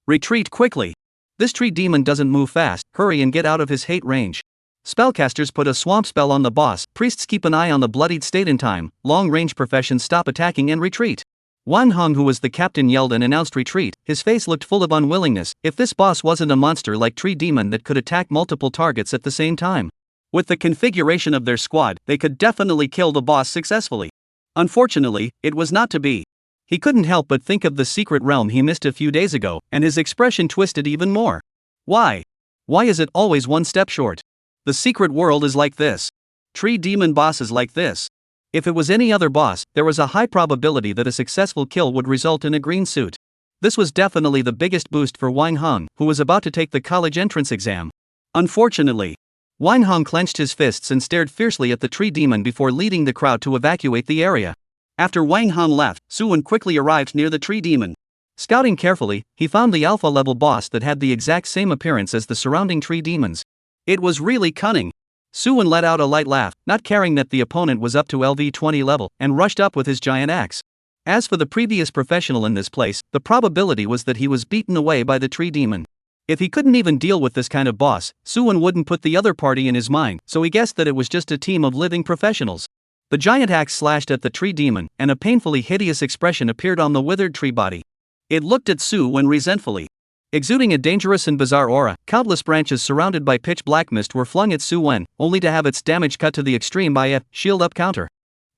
Retreat quickly. This tree demon doesn't move fast, hurry and get out of his hate range. Spellcasters put a swamp spell on the boss, priests keep an eye on the bloodied state in time, long-range professions stop attacking and retreat. Wang Hong, who was the captain, yelled and announced retreat. His face looked full of unwillingness. If this boss wasn't a monster like Tree Demon that could attack multiple targets at the same time. With the configuration of their squad, they could definitely kill the boss successfully. Unfortunately, it was not to be. He couldn't help but think of the secret realm he missed a few days ago, and his expression twisted even more. Why? Why is it always one step short? The secret world is like this. Tree Demon boss is like this. If it was any other boss, there was a high probability that a successful kill would result in a green suit. This was definitely the biggest boost for Wang Hong, who was about to take the college entrance exam. Unfortunately, Wang Hong clenched his fists and stared fiercely at the Tree Demon before leading the crowd to evacuate the area. After Wang Hong left, Suwon quickly arrived near the Tree Demon. Scouting carefully, he found the alpha-level boss that had the exact same appearance as the surrounding Tree Demons. It was really cunning. Suwon let out a light laugh, not caring that the opponent was up to LV20 level, and rushed up with his giant axe. As for the previous professional in this place, the probability was that he was beaten away by the Tree Demon. If he couldn't even deal with this kind of boss, Suwon wouldn't put the other party in his mind, so he guessed that it was just a team of living professionals. The giant axe slashed at the Tree Demon, and a painfully hideous expression appeared on the withered tree body. It looked at Suwon resentfully. Exuding a dangerous and bizarre aura, countless branches surrounded by pitch black mist were flung at Suwon, only to have its damage cut to the extreme by a shield-up counter.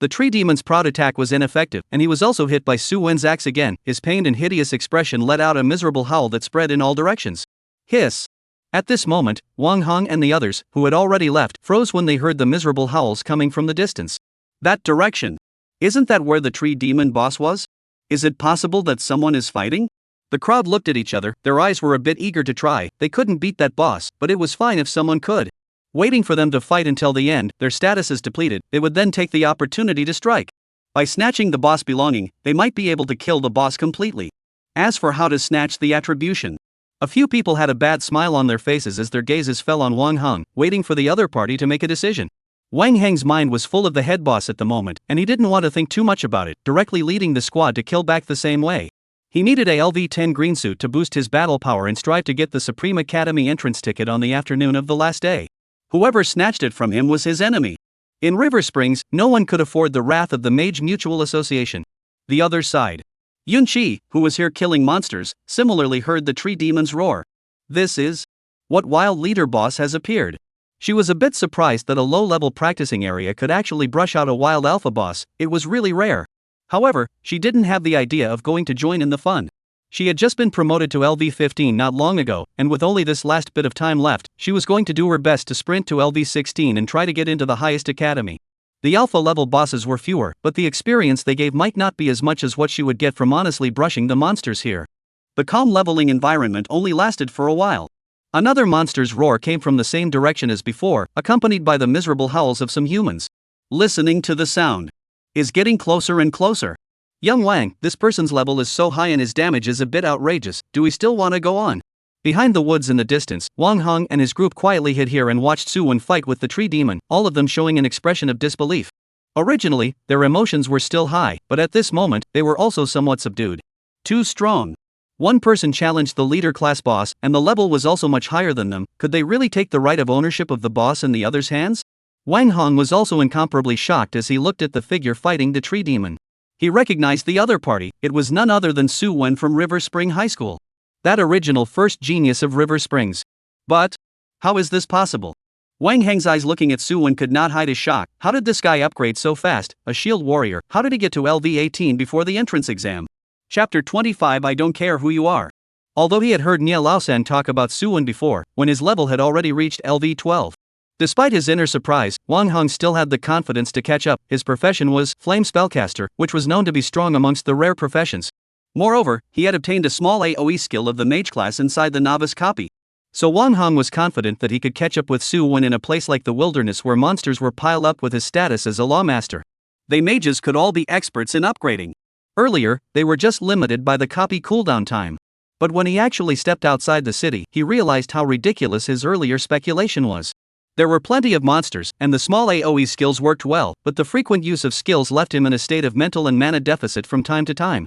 The Tree Demon's proud attack was ineffective, and he was also hit by Suwon's axe again. His pained and hideous expression let out a miserable howl that spread in all directions. Hiss! At this moment, Wang Hong and the others, who had already left, froze when they heard the miserable howls coming from the distance. That direction! Isn't that where the Tree Demon boss was? Is it possible that someone is fighting? The crowd looked at each other, their eyes were a bit eager to try. They couldn't beat that boss, but it was fine if someone could. Waiting for them to fight until the end, their status is depleted, they would then take the opportunity to strike. By snatching the boss belonging, they might be able to kill the boss completely. As for how to snatch the attribution, a few people had a bad smile on their faces as their gazes fell on Wang Hong, waiting for the other party to make a decision. Wang Heng's mind was full of the head boss at the moment, and he didn't want to think too much about it, directly leading the squad to kill back the same way. He needed a LV10 green suit to boost his battle power and strive to get the Supreme Academy entrance ticket on the afternoon of the last day. Whoever snatched it from him was his enemy. In River Springs, no one could afford the wrath of the Mage Mutual Association. The other side. Yunqi, who was here killing monsters, similarly heard the Tree Demon's roar. This is what wild leader boss has appeared. She was a bit surprised that a low-level practicing area could actually brush out a wild alpha boss. It was really rare. However, she didn't have the idea of going to join in the fun. She had just been promoted to LV15 not long ago, and with only this last bit of time left, she was going to do her best to sprint to LV16 and try to get into the highest academy. The alpha-level bosses were fewer, but the experience they gave might not be as much as what she would get from honestly brushing the monsters here. The calm leveling environment only lasted for a while. Another monster's roar came from the same direction as before, accompanied by the miserable howls of some humans. Listening to the sound is getting closer and closer. Young Wang, this person's level is so high and his damage is a bit outrageous. Do we still want to go on? Behind the woods in the distance, Wang Hong and his group quietly hid here and watched Suwon fight with the Tree Demon, all of them showing an expression of disbelief. Originally, their emotions were still high, but at this moment, they were also somewhat subdued. Too strong. One person challenged the leader class boss, and the level was also much higher than them. Could they really take the right of ownership of the boss in the other's hands? Wang Hong was also incomparably shocked as he looked at the figure fighting the Tree Demon. He recognized the other party. It was none other than Suwon from River Spring High School. That original first genius of River Springs. But how is this possible? Wang Heng's eyes looking at Suwon could not hide his shock. How did this guy upgrade so fast? A shield warrior. How did he get to LV18 before the entrance exam? Chapter 25. I don't care who you are. Although he had heard Nia Laosan talk about Suwon before, when his level had already reached LV12. Despite his inner surprise, Wang Hong still had the confidence to catch up. His profession was Flame Spellcaster, which was known to be strong amongst the rare professions. Moreover, he had obtained a small AoE skill of the mage class inside the novice copy. So Wang Hong was confident that he could catch up with Suwon in a place like the wilderness where monsters were piled up with his status as a lawmaster. They mages could all be experts in upgrading. Earlier, they were just limited by the copy cooldown time. But when he actually stepped outside the city, he realized how ridiculous his earlier speculation was. There were plenty of monsters, and the small AoE skills worked well, but the frequent use of skills left him in a state of mental and mana deficit from time to time.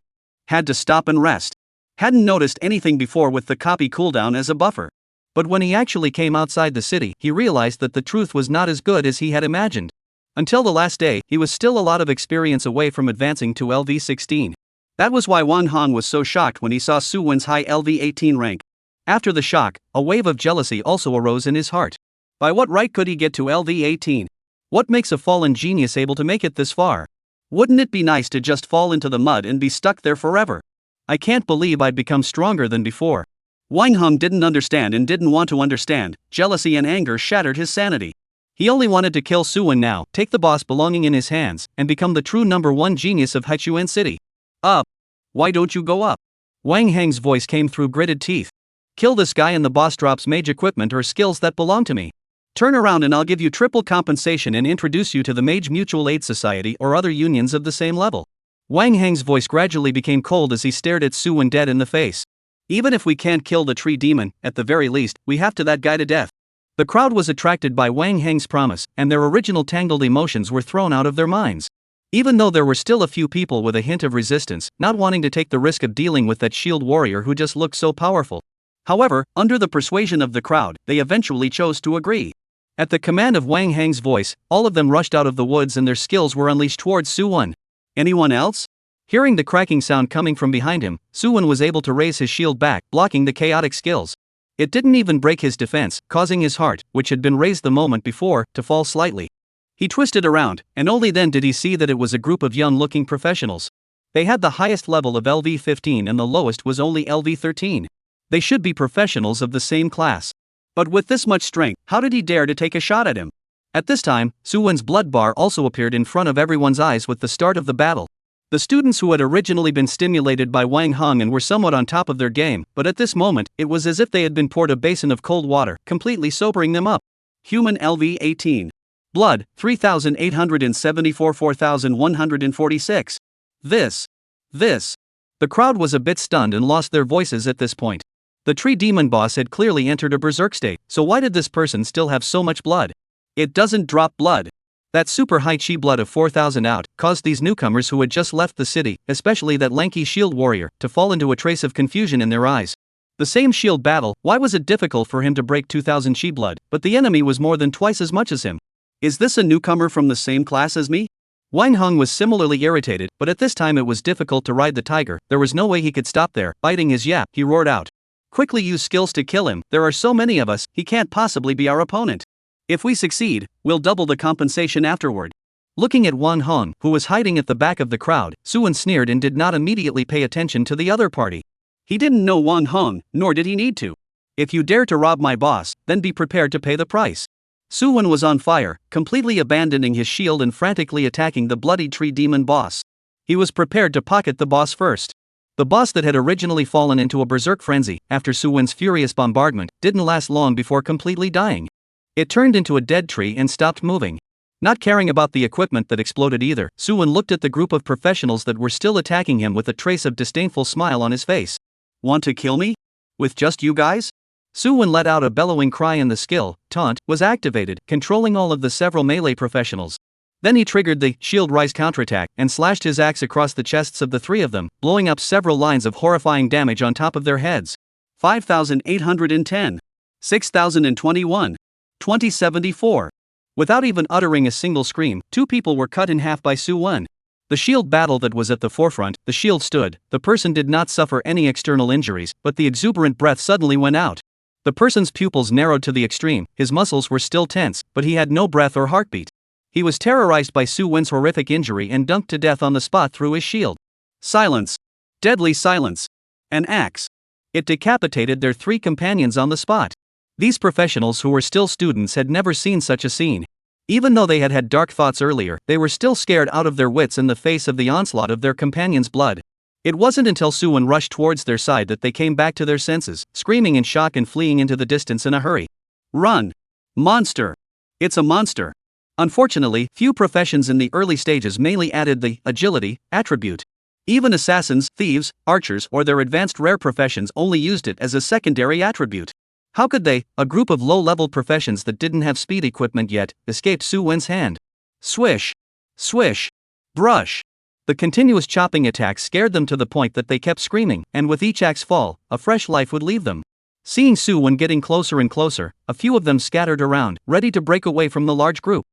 Had to stop and rest. Hadn't noticed anything before with the copy cooldown as a buffer. But when he actually came outside the city, he realized that the truth was not as good as he had imagined. Until the last day, he was still a lot of experience away from advancing to LV16.
That was why Wang Hong was so shocked when he saw Su Wen's high LV-18 rank. After the shock, a wave of jealousy also arose in his heart. By what right could he get to LV-18? What makes a fallen genius able to make it this far? Wouldn't it be nice to just fall into the mud and be stuck there forever? I can't believe I'd become stronger than before. Wang Hong didn't understand and didn't want to understand. Jealousy and anger shattered his sanity. He only wanted to kill Su Wen now, take the boss belonging in his hands, and become the true #1 genius of Haichuan City. Up! Why don't you go up? Wang Heng's voice came through gritted teeth. Kill this guy and the boss drops mage equipment or skills that belong to me. Turn around and I'll give you triple compensation and introduce you to the Mage Mutual Aid Society or other unions of the same level. Wang Heng's voice gradually became cold as he stared at Su Wen dead in the face. Even if we can't kill the tree demon, at the very least, we have to that guy to death. The crowd was attracted by Wang Heng's promise, and their original tangled emotions were thrown out of their minds. Even though there were still a few people with a hint of resistance, not wanting to take the risk of dealing with that shield warrior who just looked so powerful. However, under the persuasion of the crowd, they eventually chose to agree. At the command of Wang Heng's voice, all of them rushed out of the woods and their skills were unleashed towards Su Wen. Anyone else? Hearing the cracking sound coming from behind him, Su Wen was able to raise his shield back, blocking the chaotic skills. It didn't even break his defense, causing his heart, which had been raised the moment before, to fall slightly. He twisted around, and only then did he see that it was a group of young-looking professionals. They had the highest level of LV-15 and the lowest was only LV-13. They should be professionals of the same class. But with this much strength, how did he dare to take a shot at him? At this time, Su Wen's blood bar also appeared in front of everyone's eyes with the start of the battle. The students who had originally been stimulated by Wang Hong and were somewhat on top of their game, but at this moment, it was as if they had been poured a basin of cold water, completely sobering them up. Human LV-18. Blood, 3,874 4,146. This. The crowd was a bit stunned and lost their voices at this point. The tree demon boss had clearly entered a berserk state, so why did this person still have so much blood? It doesn't drop blood. That super high chi blood of 4,000 out caused these newcomers who had just left the city, especially that lanky shield warrior, to fall into a trace of confusion in their eyes. The same shield battle, why was it difficult for him to break 2,000 chi blood, but the enemy was more than twice as much as him? Is this a newcomer from the same class as me? Wang Hong was similarly irritated, but at this time it was difficult to ride the tiger. There was no way he could stop there. Biting his yap, he roared out. Quickly use skills to kill him, there are so many of us, he can't possibly be our opponent. If we succeed, we'll double the compensation afterward. Looking at Wang Hong, who was hiding at the back of the crowd, Su Wen sneered and did not immediately pay attention to the other party. He didn't know Wang Hong, nor did he need to. If you dare to rob my boss, then be prepared to pay the price. Su Wen was on fire, completely abandoning his shield and frantically attacking the bloody tree demon boss. He was prepared to pocket the boss first. The boss that had originally fallen into a berserk frenzy, after Su Wen's furious bombardment, didn't last long before completely dying. It turned into a dead tree and stopped moving. Not caring about the equipment that exploded either, Su Wen looked at the group of professionals that were still attacking him with a trace of disdainful smile on his face. Want to kill me? With just you guys? Su Wen let out a bellowing cry and the skill, Taunt, was activated, controlling all of the several melee professionals. Then he triggered the Shield Rise Counterattack and slashed his axe across the chests of the three of them, blowing up several lines of horrifying damage on top of their heads. 5,810. 6,021. 2074. Without even uttering a single scream, two people were cut in half by Su Wen. The shield battle that was at the forefront, the shield stood, the person did not suffer any external injuries, but the exuberant breath suddenly went out. The person's pupils narrowed to the extreme, his muscles were still tense, but he had no breath or heartbeat. He was terrorized by Su Wen's horrific injury and dunked to death on the spot through his shield. Silence. Deadly silence. An axe. It decapitated their three companions on the spot. These professionals who were still students had never seen such a scene. Even though they had had dark thoughts earlier, they were still scared out of their wits in the face of the onslaught of their companions' blood. It wasn't until Su Wen rushed towards their side that they came back to their senses, screaming in shock and fleeing into the distance in a hurry. Run! Monster! It's a monster! Unfortunately, few professions in the early stages mainly added the agility attribute. Even assassins, thieves, archers, or their advanced rare professions only used it as a secondary attribute. How could they, a group of low-level professions that didn't have speed equipment yet, escape Su Wen's hand? Swish! Swish! Brush! The continuous chopping attacks scared them to the point that they kept screaming, and with each axe fall, a fresh life would leave them. Seeing Su Wen getting closer and closer, a few of them scattered around, ready to break away from the large group.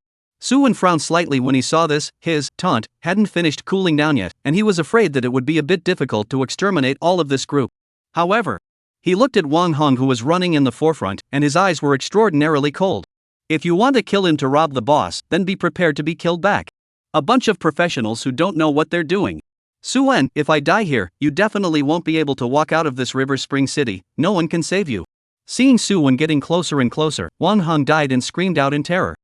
Suwon frowned slightly when he saw this. His taunt hadn't finished cooling down yet, and he was afraid that it would be a bit difficult to exterminate all of this group. However, he looked at Wang Hong, who was running in the forefront, and his eyes were extraordinarily cold. If you want to kill him to rob the boss, then be prepared to be killed back. A bunch of professionals who don't know what they're doing. Suwon, if I die here, you definitely won't be able to walk out of this River Spring City. No one can save you. Seeing Suwon getting closer and closer, Wang Hong died and screamed out in terror.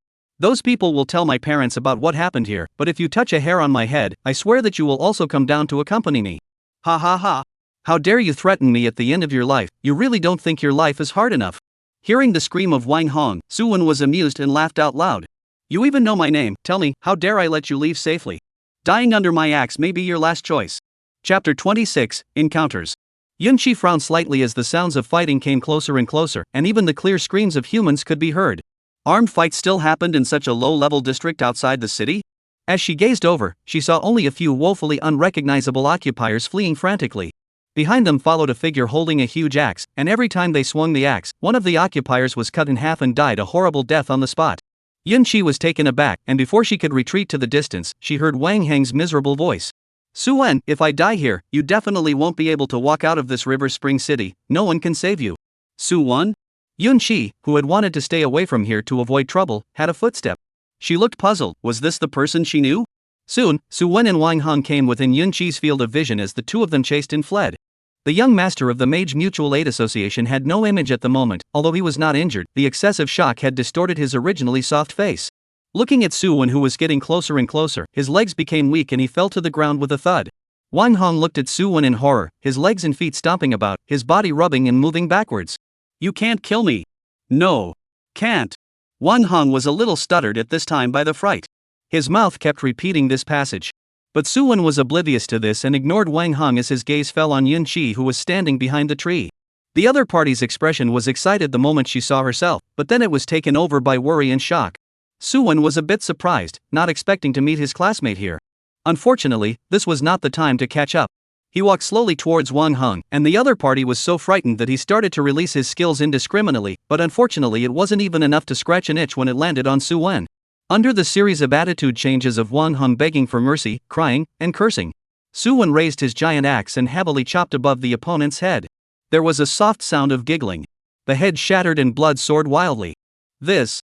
Those people will tell my parents about what happened here, but if you touch a hair on my head, I swear that you will also come down to accompany me. Ha ha ha. How dare you threaten me at the end of your life? You really don't think your life is hard enough. Hearing the scream of Wang Hong, Suwon was amused and laughed out loud. You even know my name. Tell me, how dare I let you leave safely? Dying under my axe may be your last choice. Chapter 26, Encounters. Yunqi frowned slightly as the sounds of fighting came closer and closer, and even the clear screams of humans could be heard. Armed fights still happened in such a low-level district outside the city? As she gazed over, she saw only a few woefully unrecognizable occupiers fleeing frantically. Behind them followed a figure holding a huge axe, and every time they swung the axe, one of the occupiers was cut in half and died a horrible death on the spot. Yunqi was taken aback, and before she could retreat to the distance, she heard Wang Heng's miserable voice. Suwon, if I die here, you definitely won't be able to walk out of this River Spring City. No one can save you. Suwon? Yunqi, who had wanted to stay away from here to avoid trouble, had a footstep. She looked puzzled. Was this the person she knew? Soon, Suwon and Wang Hong came within Yunqi's field of vision as the two of them chased and fled. The young master of the Mage Mutual Aid Association had no image at the moment. Although he was not injured, the excessive shock had distorted his originally soft face. Looking at Suwon, who was getting closer and closer, his legs became weak and he fell to the ground with a thud. Wang Hong looked at Suwon in horror, his legs and feet stomping about, his body rubbing and moving backwards. You can't kill me. No. Can't. Wang Hong was a little stuttered at this time by the fright. His mouth kept repeating this passage. But Suwon was oblivious to this and ignored Wang Hong as his gaze fell on Yunqi, who was standing behind the tree. The other party's expression was excited the moment she saw herself, but then it was taken over by worry and shock. Suwon was a bit surprised, not expecting to meet his classmate here. Unfortunately, this was not the time to catch up. He walked slowly towards Wang Hong, and the other party was so frightened that he started to release his skills indiscriminately, but unfortunately it wasn't even enough to scratch an itch when it landed on Suwon. Under the series of attitude changes of Wang Hong begging for mercy, crying, and cursing, Suwon raised his giant axe and heavily chopped above the opponent's head. There was a soft sound of giggling. The head shattered and blood soared wildly. This.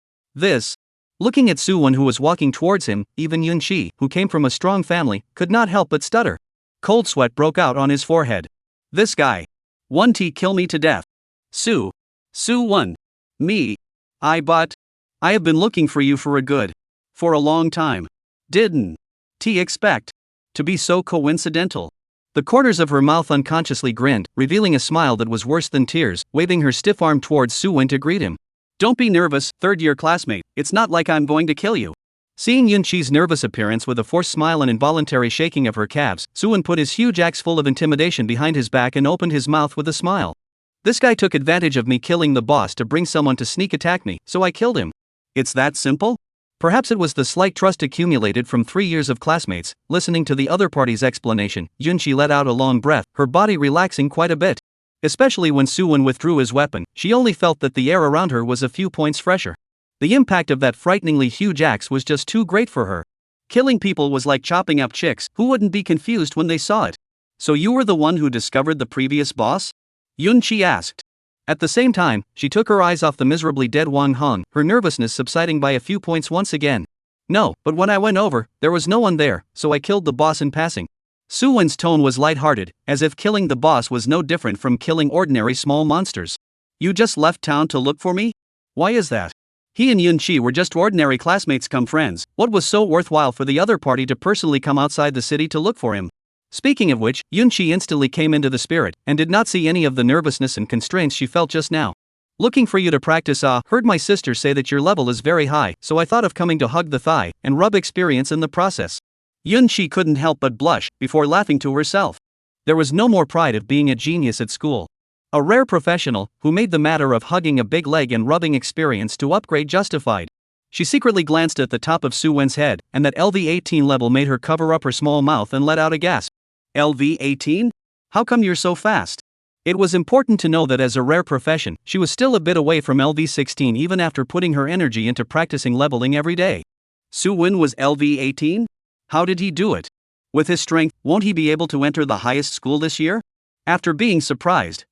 Looking at Suwon, who was walking towards him, even Yunqi, who came from a strong family, could not help but stutter. Cold sweat broke out on his forehead. This guy. 1T kill me to death. Suwon. Me. I have been looking for you for a long time. Didn't expect to be so coincidental. The corners of her mouth unconsciously grinned, revealing a smile that was worse than tears, waving her stiff arm towards Suwon to greet him. Don't be nervous, third-year classmate, it's not like I'm going to kill you. Seeing Yunqi's nervous appearance with a forced smile and involuntary shaking of her calves, Suwon put his huge axe full of intimidation behind his back and opened his mouth with a smile. This guy took advantage of me killing the boss to bring someone to sneak attack me, so I killed him. It's that simple? Perhaps it was the slight trust accumulated from 3 years of classmates. Listening to the other party's explanation, Yunqi let out a long breath, her body relaxing quite a bit. Especially when Suwon withdrew his weapon, she only felt that the air around her was a few points fresher. The impact of that frighteningly huge axe was just too great for her. Killing people was like chopping up chicks. Who wouldn't be confused when they saw it? So you were the one who discovered the previous boss? Yunqi asked. At the same time, she took her eyes off the miserably dead Wang Hong, her nervousness subsiding by a few points once again. No, but when I went over, there was no one there, so I killed the boss in passing. Suwon's tone was lighthearted, as if killing the boss was no different from killing ordinary small monsters. You just left town to look for me? Why is that? He and Yunqi were just ordinary classmates come friends. What was so worthwhile for the other party to personally come outside the city to look for him? Speaking of which, Yunqi instantly came into the spirit, and did not see any of the nervousness and constraints she felt just now. Looking for you to practice. Heard my sister say that your level is very high, so I thought of coming to hug the thigh, and rub experience in the process. Yunqi couldn't help but blush, before laughing to herself. There was no more pride of being a genius at school. A rare professional, who made the matter of hugging a big leg and rubbing experience to upgrade justified. She secretly glanced at the top of Suwon's head, and that LV-18 level made her cover up her small mouth and let out a gasp. LV-18? How come you're so fast? It was important to know that as a rare profession, she was still a bit away from LV-16 even after putting her energy into practicing leveling every day. Su Wen was LV18? How did he do it? With his strength, won't he be able to enter the highest school this year? After being surprised,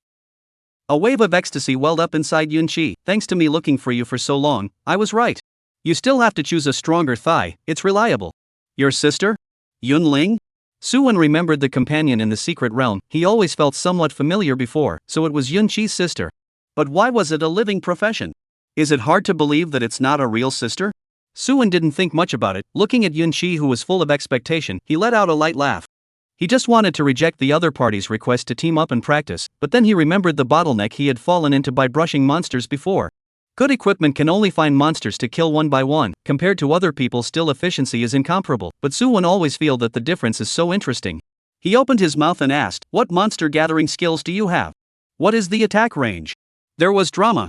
a wave of ecstasy welled up inside Yunqi. Thanks to me looking for you for so long, I was right. You still have to choose a stronger thigh, it's reliable. Your sister? Yunling? Su Wen remembered the companion in the secret realm. He always felt somewhat familiar before, so it was Yunqi's sister. But why was it a living profession? Is it hard to believe that it's not a real sister? Su Wen didn't think much about it. Looking at Yunqi, who was full of expectation, he let out a light laugh. He just wanted to reject the other party's request to team up and practice, but then he remembered the bottleneck he had fallen into by brushing monsters before. Good equipment can only find monsters to kill one by one. Compared to other people, still efficiency is incomparable, but Su Wen always feel that the difference is so interesting. He opened his mouth and asked, "What monster gathering skills do you have? What is the attack range?" There was drama.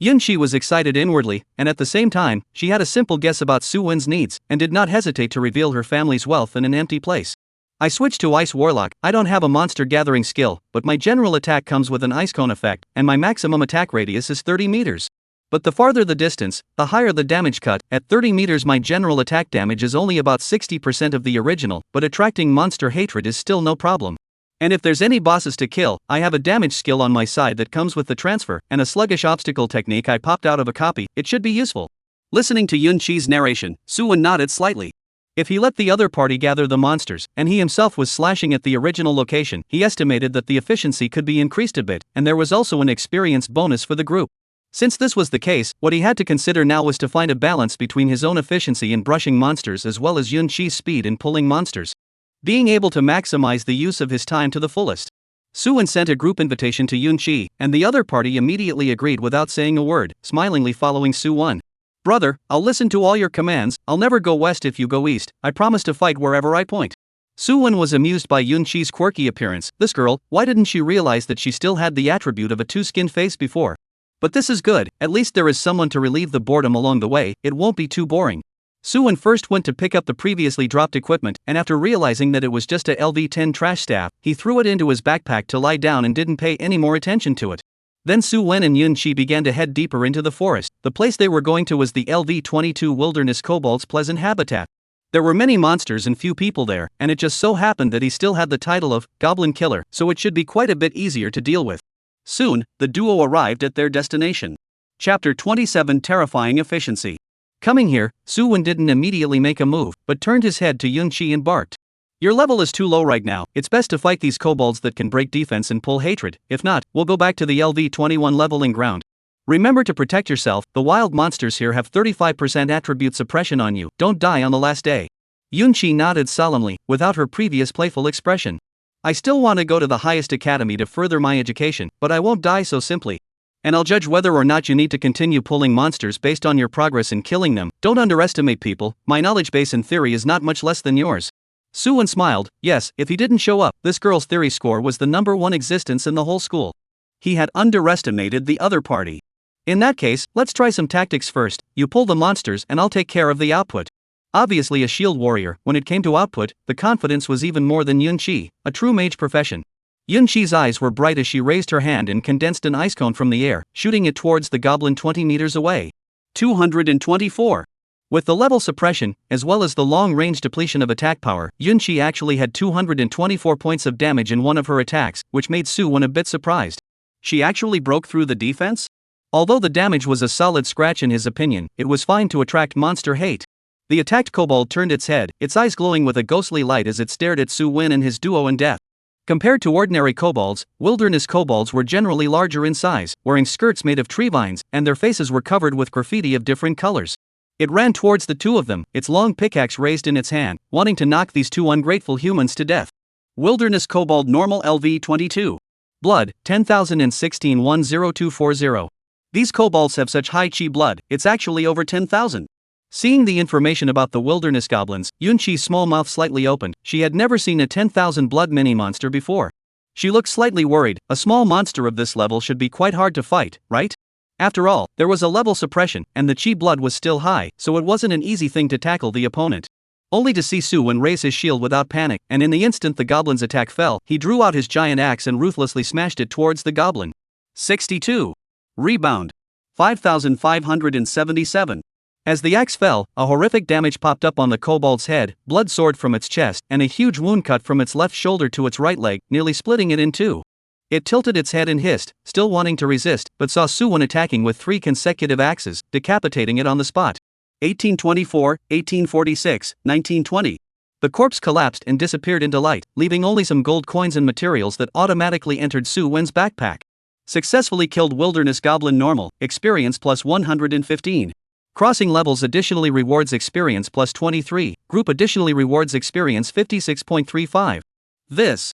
Yunqi was excited inwardly, and at the same time, she had a simple guess about Su Wen's needs, and did not hesitate to reveal her family's wealth in an empty place. I switched to Ice Warlock. I don't have a monster gathering skill, but my general attack comes with an ice cone effect, and my maximum attack radius is 30 meters. But the farther the distance, the higher the damage cut. At 30 meters my general attack damage is only about 60% of the original, but attracting monster hatred is still no problem. And if there's any bosses to kill, I have a damage skill on my side that comes with the transfer, and a sluggish obstacle technique I popped out of a copy. It should be useful. Listening to Yunqi's narration, Su Wen nodded slightly. If he let the other party gather the monsters, and he himself was slashing at the original location, he estimated that the efficiency could be increased a bit, and there was also an experience bonus for the group. Since this was the case, what he had to consider now was to find a balance between his own efficiency in brushing monsters as well as Yunqi's speed in pulling monsters. Being able to maximize the use of his time to the fullest. Su Wen sent a group invitation to Yunqi, and the other party immediately agreed without saying a word, smilingly following Su Wen. "Brother, I'll listen to all your commands. I'll never go west if you go east. I promise to fight wherever I point." Su Wen was amused by Yunqi's quirky appearance. This girl, why didn't she realize that she still had the attribute of a two-skinned face before? But this is good, at least there is someone to relieve the boredom along the way. It won't be too boring. Su Wen first went to pick up the previously dropped equipment, and after realizing that it was just a LV10 trash staff, he threw it into his backpack to lie down and didn't pay any more attention to it. Then Su Wen and Yunqi began to head deeper into the forest. The place they were going to was the LV22 Wilderness Kobold's pleasant habitat. There were many monsters and few people there, and it just so happened that he still had the title of Goblin Killer, so it should be quite a bit easier to deal with. Soon, the duo arrived at their destination. Chapter 27: Terrifying Efficiency. Coming here, Su Wen didn't immediately make a move, but turned his head to Yunqi and barked. "Your level is too low right now. It's best to fight these kobolds that can break defense and pull hatred. If not, we'll go back to the LV21 leveling ground. Remember to protect yourself. The wild monsters here have 35% attribute suppression on you. Don't die on the last day." Yunqi nodded solemnly, without her previous playful expression. "I still want to go to the highest academy to further my education, but I won't die so simply. And I'll judge whether or not you need to continue pulling monsters based on your progress in killing them. Don't underestimate people. My knowledge base in theory is not much less than yours." Su Wen smiled. Yes, if he didn't show up, this girl's theory score was the #1 existence in the whole school. He had underestimated the other party. In that case, let's try some tactics first. You pull the monsters and I'll take care of the output. Obviously a shield warrior, when it came to output, the confidence was even more than Yunqi, a true mage profession. Yunqi's eyes were bright as she raised her hand and condensed an ice cone from the air, shooting it towards the goblin 20 meters away. 224. With the level suppression, as well as the long-range depletion of attack power, Yunqi actually had 224 points of damage in one of her attacks, which made Su Wen a bit surprised. She actually broke through the defense? Although the damage was a solid scratch in his opinion, it was fine to attract monster hate. The attacked kobold turned its head, its eyes glowing with a ghostly light as it stared at Su Wen and his duo in death. Compared to ordinary kobolds, wilderness kobolds were generally larger in size, wearing skirts made of tree vines, and their faces were covered with graffiti of different colors. It ran towards the two of them, its long pickaxe raised in its hand, wanting to knock these two ungrateful humans to death. Wilderness Kobold Normal LV22. Blood, 10,016 10240. These kobolds have such high chi blood, it's actually over 10,000. Seeing the information about the wilderness goblins, Yunqi's small mouth slightly opened. She had never seen a 10,000 blood mini-monster before. She looked slightly worried. A small monster of this level should be quite hard to fight, right? After all, there was a level suppression, and the chi blood was still high, so it wasn't an easy thing to tackle the opponent. Only to see Su Wen raise his shield without panic, and in the instant the goblin's attack fell, he drew out his giant axe and ruthlessly smashed it towards the goblin. 62. Rebound. 5,577.
As the axe fell, a horrific damage popped up on the kobold's head, blood soared from its chest, and a huge wound cut from its left shoulder to its right leg, nearly splitting it in two. It tilted its head and hissed, still wanting to resist, but saw Suwon attacking with 3 consecutive axes, decapitating it on the spot.
1824, 1846, 1920.
The corpse collapsed and disappeared into light, leaving only some gold coins and materials that automatically entered Suwon's backpack.
Successfully killed wilderness goblin normal, experience plus 115.
Crossing levels additionally rewards experience plus 23, group additionally rewards experience 56.35.
This.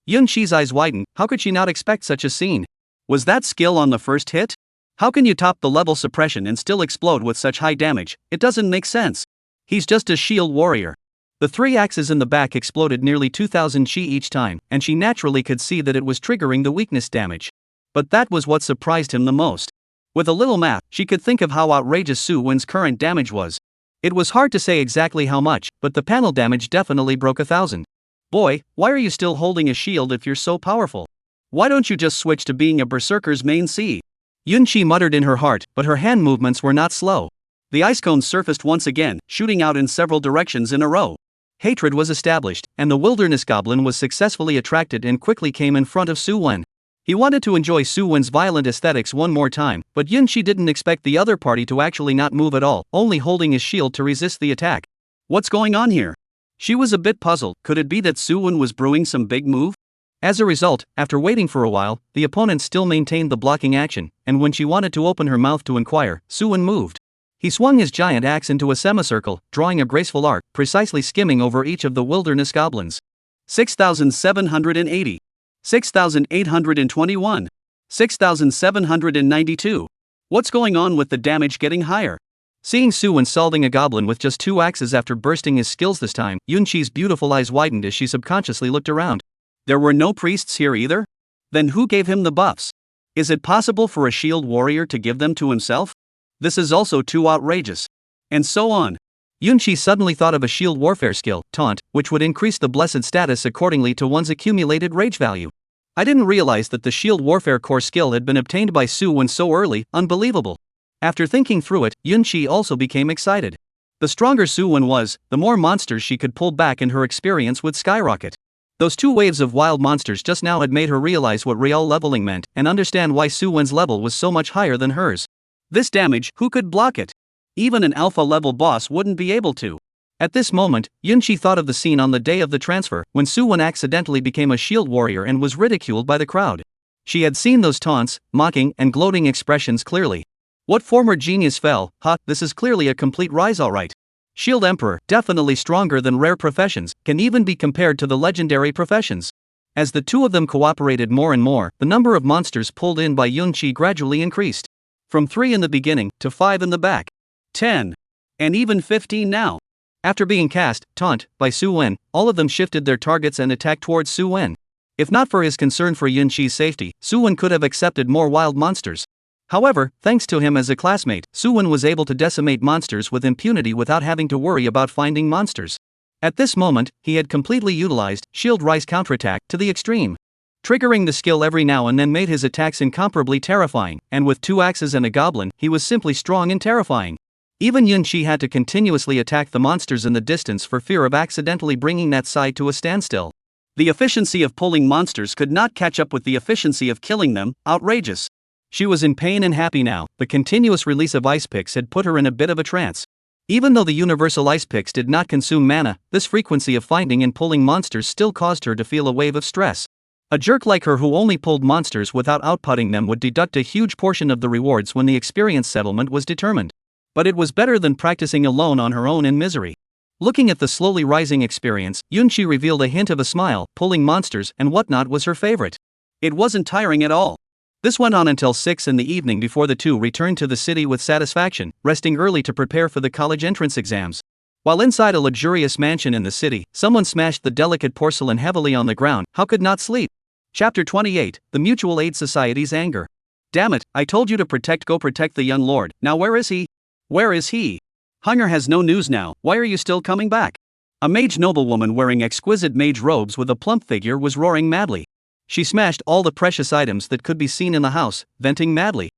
Yun-Chi's eyes widened. How could she not expect such a scene?
Was that skill on the first hit? How can you top the level suppression and still explode with such high damage? It doesn't make sense. He's just a shield warrior.
The 3 axes in the back exploded nearly 2000 chi each time, and she naturally could see that it was triggering the weakness damage. But that was what surprised him the most. With a little math, she could think of how outrageous Suwon's current damage was. It was hard to say exactly how much, but the panel damage definitely broke 1000.
Boy, why are you still holding a shield if you're so powerful? Why don't you just switch to being a berserker's main C?
Yun-Chi muttered in her heart, but her hand movements were not slow.
The ice cones surfaced once again, shooting out in several directions in a row.
Hatred was established, and the wilderness goblin was successfully attracted and quickly came in front of Suwon. He wanted to enjoy Suwon's violent aesthetics one more time, but Yun-Chi didn't expect the other party to actually not move at all, only holding his shield to resist the attack.
What's going on here? She was a bit puzzled. Could it be that Suwon was brewing some big move?
As a result, after waiting for a while, the opponent still maintained the blocking action, and when she wanted to open her mouth to inquire, Suwon moved. He swung his giant axe into a semicircle, drawing a graceful arc, precisely skimming over each of the wilderness goblins.
6,780. 6,821. 6,792. What's going on with the damage getting higher?
Seeing Suwon solving a goblin with just 2 axes after bursting his skills this time, Yun-Chi's beautiful eyes widened as she subconsciously looked around.
There were no priests here either? Then who gave him the buffs? Is it possible for a shield warrior to give them to himself? This is also too outrageous. And so on.
Yun-Chi suddenly thought of a shield warfare skill, Taunt, which would increase the blessed status accordingly to one's accumulated rage value. I didn't realize that the shield warfare core skill had been obtained by Suwon so early, unbelievable. After thinking through it, Yun-Chi also became excited. The stronger Suwon was, the more monsters she could pull back and her experience would skyrocket. Those 2 waves of wild monsters just now had made her realize what real leveling meant and understand why Suwon's level was so much higher than hers.
This damage, who could block it? Even an alpha-level boss wouldn't be able to.
At this moment, Yun-Chi thought of the scene on the day of the transfer, when Suwon accidentally became a shield warrior and was ridiculed by the crowd. She had seen those taunts, mocking, and gloating expressions clearly. What former genius fell? This is clearly a complete rise alright. Shield Emperor, definitely stronger than rare professions, can even be compared to the legendary professions. As the 2 of them cooperated more and more, the number of monsters pulled in by Yun-Chi gradually increased. From 3 in the beginning, to 5 in the back.
10. And even 15 now.
After being cast, Taunt, by Suwon, all of them shifted their targets and attacked towards Suwon. If not for his concern for Yun-Chi's safety, Suwon could have accepted more wild monsters. However, thanks to him as a classmate, Suwon was able to decimate monsters with impunity without having to worry about finding monsters. At this moment, he had completely utilized Shield Rise Counterattack to the extreme. Triggering the skill every now and then made his attacks incomparably terrifying, and with 2 axes and a goblin, he was simply strong and terrifying. Even Yun-Chi had to continuously attack the monsters in the distance for fear of accidentally bringing that side to a standstill.
The efficiency of pulling monsters could not catch up with the efficiency of killing them. Outrageous.
She was in pain and happy now. The continuous release of ice picks had put her in a bit of a trance. Even though the universal ice picks did not consume mana, this frequency of finding and pulling monsters still caused her to feel a wave of stress. A jerk like her who only pulled monsters without outputting them would deduct a huge portion of the rewards when the experience settlement was determined. But it was better than practicing alone on her own in misery. Looking at the slowly rising experience, Yun-Chi revealed a hint of a smile. Pulling monsters and whatnot was her favorite.
It wasn't tiring at all.
This went on until 6 in the evening before the 2 returned to the city with satisfaction, resting early to prepare for the college entrance exams. While inside a luxurious mansion in the city, someone smashed the delicate porcelain heavily on the ground. How could not sleep? Chapter 28, The Mutual Aid Society's Anger.
Damn it, I told you to go protect the young lord. Now where is he? Where is he? Hunger has no news now. Why are you still coming back? A mage noblewoman wearing exquisite mage robes with a plump figure was roaring madly. She smashed all the precious items that could be seen in the house, venting madly.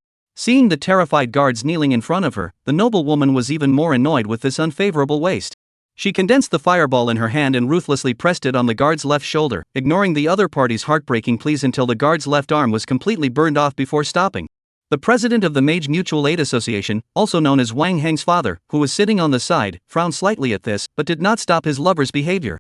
Seeing the terrified guards kneeling in front of her, the noblewoman was even more annoyed with this unfavorable waste. She condensed the fireball in her hand and ruthlessly pressed it on the guard's left shoulder, ignoring the other party's heartbreaking pleas until the guard's left arm was completely burned off before stopping. The president of the Mage Mutual Aid Association, also known as Wang Heng's father, who was sitting on the side, frowned slightly at this, but did not stop his lover's behavior.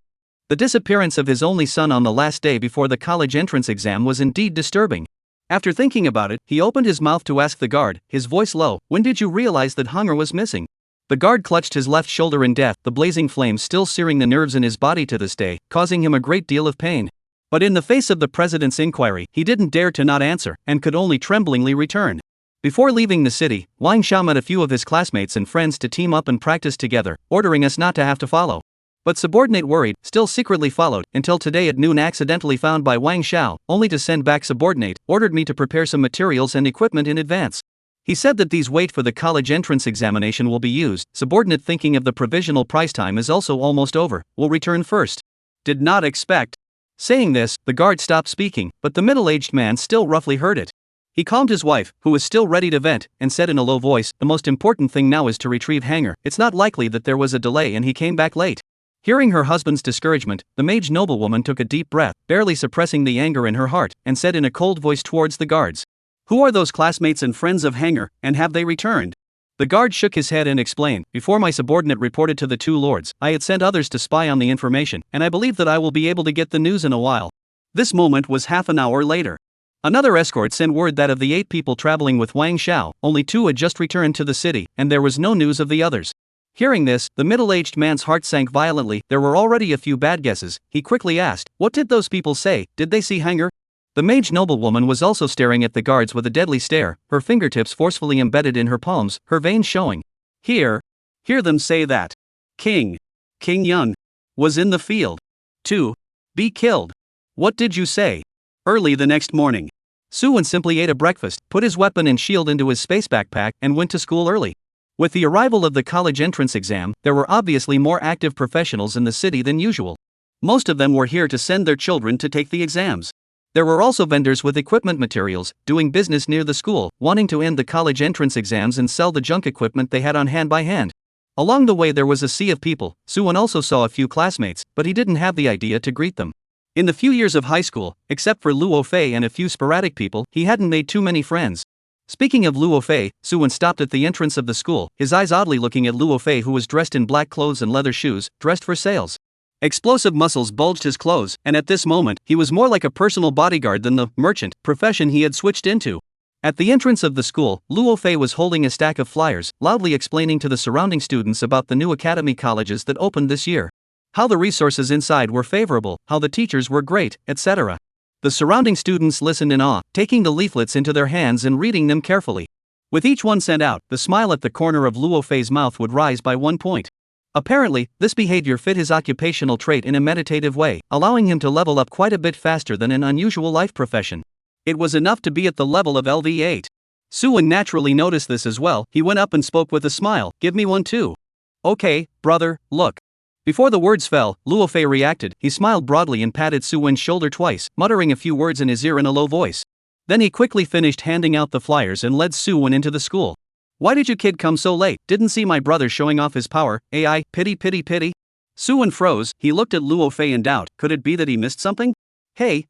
The disappearance of his only son on the last day before the college entrance exam was indeed disturbing. After thinking about it, he opened his mouth to ask the guard, his voice low, "When did you realize that Hunger was missing?" The guard clutched his left shoulder in death, the blazing flames still searing the nerves in his body to this day, causing him a great deal of pain. But in the face of the president's inquiry, he didn't dare to not answer, and could only tremblingly return. Before leaving the city, Wang Xiao met a few of his classmates and friends to team up and practice together, ordering us not to have to follow. But subordinate worried, still secretly followed, until today at noon accidentally found by Wang Xiao, only to send back subordinate, ordered me to prepare some materials and equipment in advance. He said that these wait for the college entrance examination will be used. Subordinate, thinking of the provisional prize time is also almost over, will return first. Did not expect. Saying this, the guard stopped speaking, but the middle-aged man still roughly heard it. He calmed his wife, who was still ready to vent, and said in a low voice, "The most important thing now is to retrieve Hanger. It's not likely that there was a delay and he came back late." Hearing her husband's discouragement, the mage noblewoman took a deep breath, barely suppressing the anger in her heart, and said in a cold voice towards the guards, "Who are those classmates and friends of Hanger, and have they returned?" The guard shook his head and explained, "Before my subordinate reported to the two lords, I had sent others to spy on the information, and I believe that I will be able to get the news in a while." This moment was half an hour later. Another escort sent word that of the 8 people traveling with Wang Xiao, only 2 had just returned to the city, and there was no news of the others. Hearing this, the middle-aged man's heart sank violently. There were already a few bad guesses. He quickly asked, "What did those people say? Did they see Hanger?" The mage noblewoman was also staring at the guards with a deadly stare, her fingertips forcefully embedded in her palms, her veins showing. Hear them say that King Yun was in the field. To be killed. What did you say? Early the next morning, Suwon simply ate a breakfast, put his weapon and shield into his space backpack, and went to school early. With the arrival of the college entrance exam, there were obviously more active professionals in the city than usual. Most of them were here to send their children to take the exams. There were also vendors with equipment materials, doing business near the school, wanting to end the college entrance exams and sell the junk equipment they had on hand by hand. Along the way there was a sea of people. Suwon also saw a few classmates, but he didn't have the idea to greet them. In the few years of high school, except for Luo Fei and a few sporadic people, he hadn't made too many friends. Speaking of Luo Fei, Suwon stopped at the entrance of the school, his eyes oddly looking at Luo Fei, who was dressed in black clothes and leather shoes, dressed for sales. Explosive muscles bulged his clothes, and at this moment, he was more like a personal bodyguard than the merchant profession he had switched into. At the entrance of the school, Luo Fei was holding a stack of flyers, loudly explaining to the surrounding students about the new academy colleges that opened this year. How the resources inside were favorable, how the teachers were great, etc. The surrounding students listened in awe, taking the leaflets into their hands and reading them carefully. With each one sent out, the smile at the corner of Luo Fei's mouth would rise by 1 point. Apparently, this behavior fit his occupational trait in a meditative way, allowing him to level up quite a bit faster than an unusual life profession. It was enough to be at the level of LV8. Suwon naturally noticed this as well. He went up and spoke with a smile, "Give me one too." "Okay, brother, look." Before the words fell, Luo Fei reacted. He smiled broadly and patted Suwon's shoulder twice, muttering a few words in his ear in a low voice. Then he quickly finished handing out the flyers and led Suwon into the school. "Why did you kid come so late? Didn't see my brother showing off his power, AI, pity. Suwon froze. He looked at Luo Fei in doubt. Could it be that he missed something? Hey,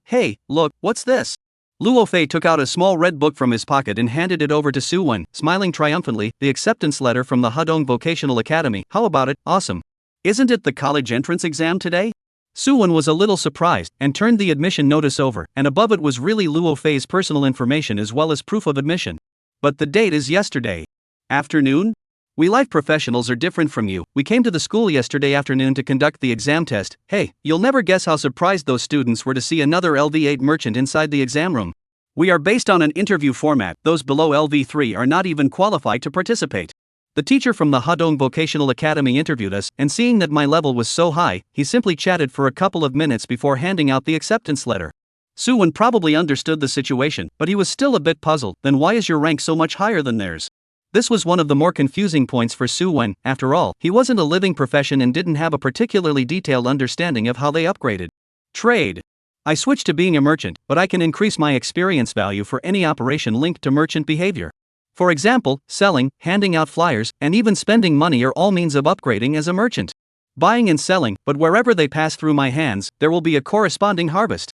look, what's this?" Luo Fei took out a small red book from his pocket and handed it over to Suwon, smiling triumphantly. "The acceptance letter from the Hadong Vocational Academy. How about it? Awesome. Isn't it the college entrance exam today?" Suwon was a little surprised, and turned the admission notice over, and above it was really Luo Fei's personal information as well as proof of admission. "But the date is yesterday afternoon? We life professionals are different from you. We came to the school yesterday afternoon to conduct the exam test. Hey, you'll never guess how surprised those students were to see another LV8 merchant inside the exam room. We are based on an interview format. Those below LV3 are not even qualified to participate. The teacher from the Hadong Vocational Academy interviewed us, and seeing that my level was so high, he simply chatted for a couple of minutes before handing out the acceptance letter." Suwon probably understood the situation, but he was still a bit puzzled. Then why is your rank so much higher than theirs? This was one of the more confusing points for Suwon. After all, he wasn't a living profession and didn't have a particularly detailed understanding of how they upgraded. Trade. I switched to being a merchant, but I can increase my experience value for any operation linked to merchant behavior.
For example, selling, handing out flyers, and even spending money are all means of upgrading as a merchant. Buying and selling, but wherever they pass through my hands, there will be a corresponding harvest.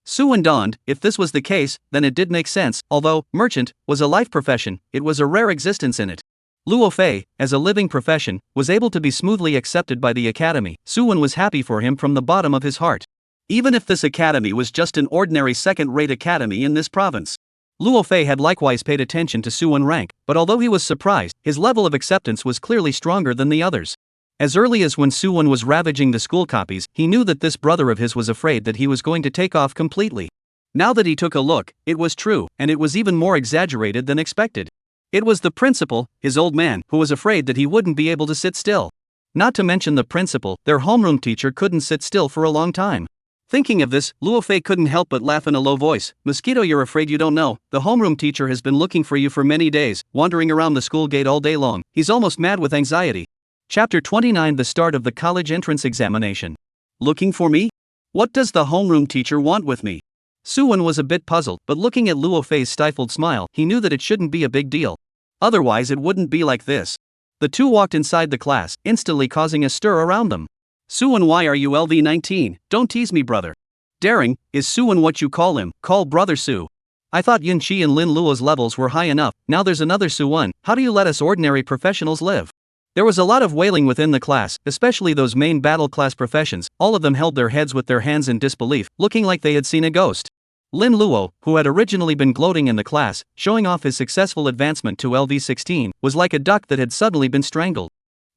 Suwon dawned. If this was the case, then it did make sense. Although merchant was a life profession, it was a rare existence in it. Luo Fei, as a living profession, was able to be smoothly accepted by the academy. Suwon was happy for him from the bottom of his heart. Even if this academy was just an ordinary second-rate academy in this province. Luo Fei had likewise paid attention to Suwon rank, but although he was surprised, his level of acceptance was clearly stronger than the others. As early as when Suwon was ravaging the school copies, he knew that this brother of his was afraid that he was going to take off completely. Now that he took a look, it was true, and it was even more exaggerated than expected. It was the principal, his old man, who was afraid that he wouldn't be able to sit still. Not to mention the principal, their homeroom teacher couldn't sit still for a long time. Thinking of this, Luo Fei couldn't help but laugh in a low voice. Mosquito, you're afraid you don't know. The homeroom teacher has been looking for you for many days, wandering around the school gate all day long. He's almost mad with anxiety. Chapter 29, the start of the college entrance examination. Looking for me? What does the homeroom teacher want with me? Suwon was a bit puzzled, but looking at Luo Fei's stifled smile, he knew that it shouldn't be a big deal. Otherwise it wouldn't be like this. The two walked inside the class, instantly causing a stir around them. Suwon, why are you LV19? Don't tease me, brother. Daring, is Suwon what you call him? Call brother Su. I thought Yunqi and Lin Luo's levels were high enough, now there's another Suwon. How do you let us ordinary professionals live? There was a lot of wailing within the class, especially those main battle class professions. All of them held their heads with their hands in disbelief, looking like they had seen a ghost. Lin Luo, who had originally been gloating in the class, showing off his successful advancement to LV16, was like a duck that had suddenly been strangled.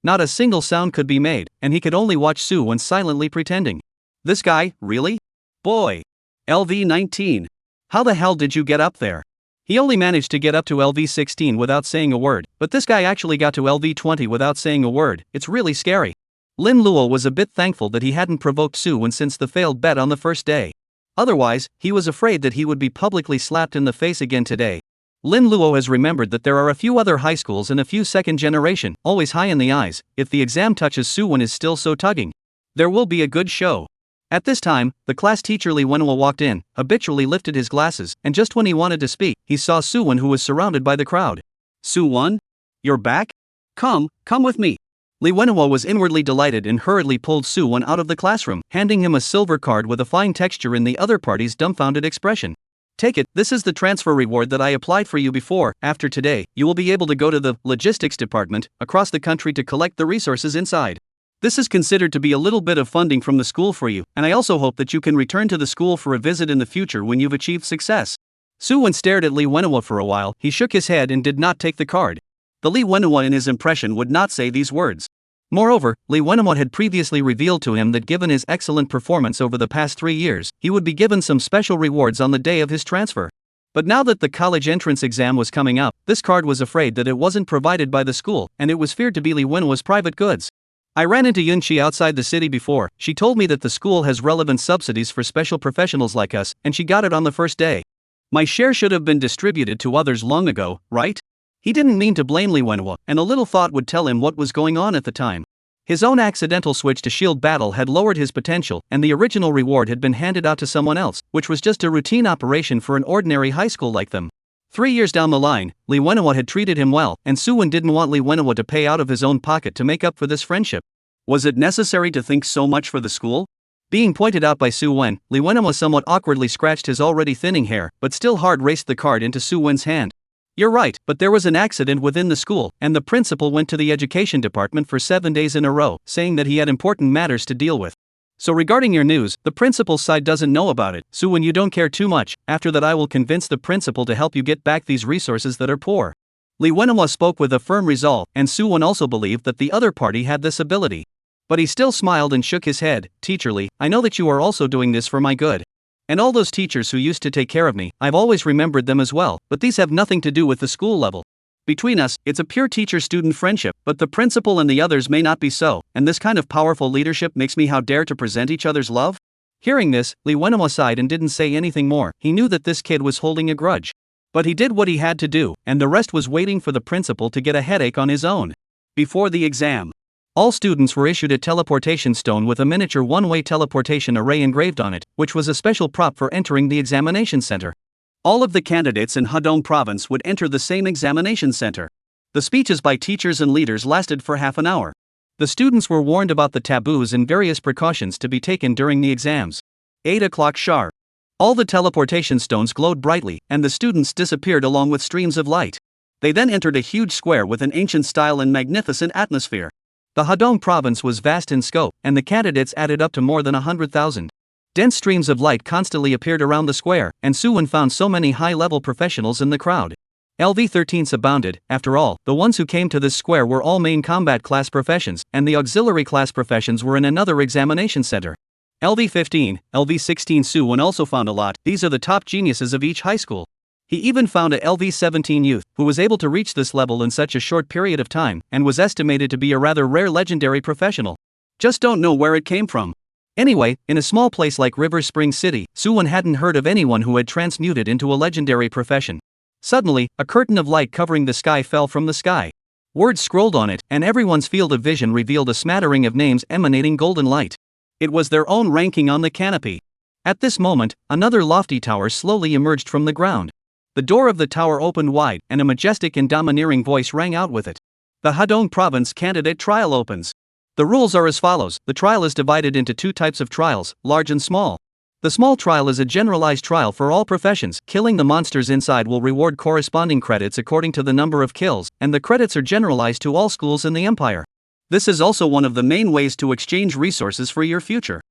Not a single sound could be made, and he could only watch Suwon silently pretending. This guy, really? Boy. LV19. How the hell did you get up there? He only managed to get up to LV16 without saying a word, but this guy actually got to LV20 without saying a word. It's really scary. Lin Luo was a bit thankful that he hadn't provoked Suwon since the failed bet on the first day. Otherwise, he was afraid that he would be publicly slapped in the face again today. Lin Luo has remembered that there are a few other high schools and a few second generation, always high in the eyes. If the exam touches Suwon is still so tugging, there will be a good show. At this time, the class teacher Li Wenhua walked in, habitually lifted his glasses, and just when he wanted to speak, he saw Suwon, who was surrounded by the crowd. Suwon? You're back? Come with me. Li Wenhua was inwardly delighted and hurriedly pulled Suwon out of the classroom, handing him a silver card with a fine texture in the other party's dumbfounded expression. Take it, this is the transfer reward that I applied for you before. After today, you will be able to go to the logistics department across the country to collect the resources inside. This is considered to be a little bit of funding from the school for you, and I also hope that you can return to the school for a visit in the future when you've achieved success. Suwon stared at Li Wenhua for a while. He shook his head and did not take the card. The Li Wenhua in his impression would not say these words. Moreover, Li Wenhua had previously revealed to him that given his excellent performance over the past 3 years, he would be given some special rewards on the day of his transfer. But now that the college entrance exam was coming up, this card was afraid that it wasn't provided by the school, and it was feared to be Li Wenhua's private goods. I ran into Yunqi outside the city before. She told me that the school has relevant subsidies for special professionals like us, and she got it on the first day. My share should have been distributed to others long ago, right? He didn't mean to blame Li Wenhua, and a little thought would tell him what was going on at the time. His own accidental switch to shield battle had lowered his potential, and the original reward had been handed out to someone else, which was just a routine operation for an ordinary high school like them. 3 years down the line, Li Wenhua had treated him well, and Suwon didn't want Li Wenhua to pay out of his own pocket to make up for this friendship. Was it necessary to think so much for the school? Being pointed out by Suwon, Li Wenhua somewhat awkwardly scratched his already thinning hair, but still hard raced the card into Suwon's hand. You're right, but there was an accident within the school, and the principal went to the education department for 7 days in a row, saying that he had important matters to deal with. So regarding your news, the principal's side doesn't know about it. Suwon, you don't care too much. After that I will convince the principal to help you get back these resources that are poor. Li Wenhua spoke with a firm resolve, and Suwon also believed that the other party had this ability. But he still smiled and shook his head. Teacher Li, I know that you are also doing this for my good. And all those teachers who used to take care of me, I've always remembered them as well, but these have nothing to do with the school level. Between us, it's a pure teacher-student friendship, but the principal and the others may not be so, and this kind of powerful leadership makes me how dare to present each other's love? Hearing this, Li Wenhua sighed and didn't say anything more. He knew that this kid was holding a grudge. But he did what he had to do, and the rest was waiting for the principal to get a headache on his own. Before the exam, all students were issued a teleportation stone with a miniature one-way teleportation array engraved on it, which was a special prop for entering the examination center. All of the candidates in Hadong province would enter the same examination center. The speeches by teachers and leaders lasted for half an hour. The students were warned about the taboos and various precautions to be taken during the exams. 8 o'clock sharp. All the teleportation stones glowed brightly, and the students disappeared along with streams of light. They then entered a huge square with an ancient style and magnificent atmosphere. The Hadong province was vast in scope, and the candidates added up to more than 100,000. Dense streams of light constantly appeared around the square, and Suwon found so many high-level professionals in the crowd. LV-13s abounded. After all, the ones who came to this square were all main combat class professions, and the auxiliary class professions were in another examination center. LV-15, LV-16 Suwon also found a lot. These are the top geniuses of each high school. He even found a LV-17 youth, who was able to reach this level in such a short period of time, and was estimated to be a rather rare legendary professional. Just don't know where it came from. Anyway, in a small place like River Spring City, Suwon hadn't heard of anyone who had transmuted into a legendary profession. Suddenly, a curtain of light covering the sky fell from the sky. Words scrolled on it, and everyone's field of vision revealed a smattering of names emanating golden light. It was their own ranking on the canopy. At this moment, another lofty tower slowly emerged from the ground. The door of the tower opened wide, and a majestic and domineering voice rang out with it. The Hadong Province Candidate Trial opens. The rules are as follows. The trial is divided into two types of trials, large and small. The small trial is a generalized trial for all professions. Killing the monsters inside will reward corresponding credits according to the number of kills, and the credits are generalized to all schools in the Empire. This is also one of the main ways to exchange resources for your future.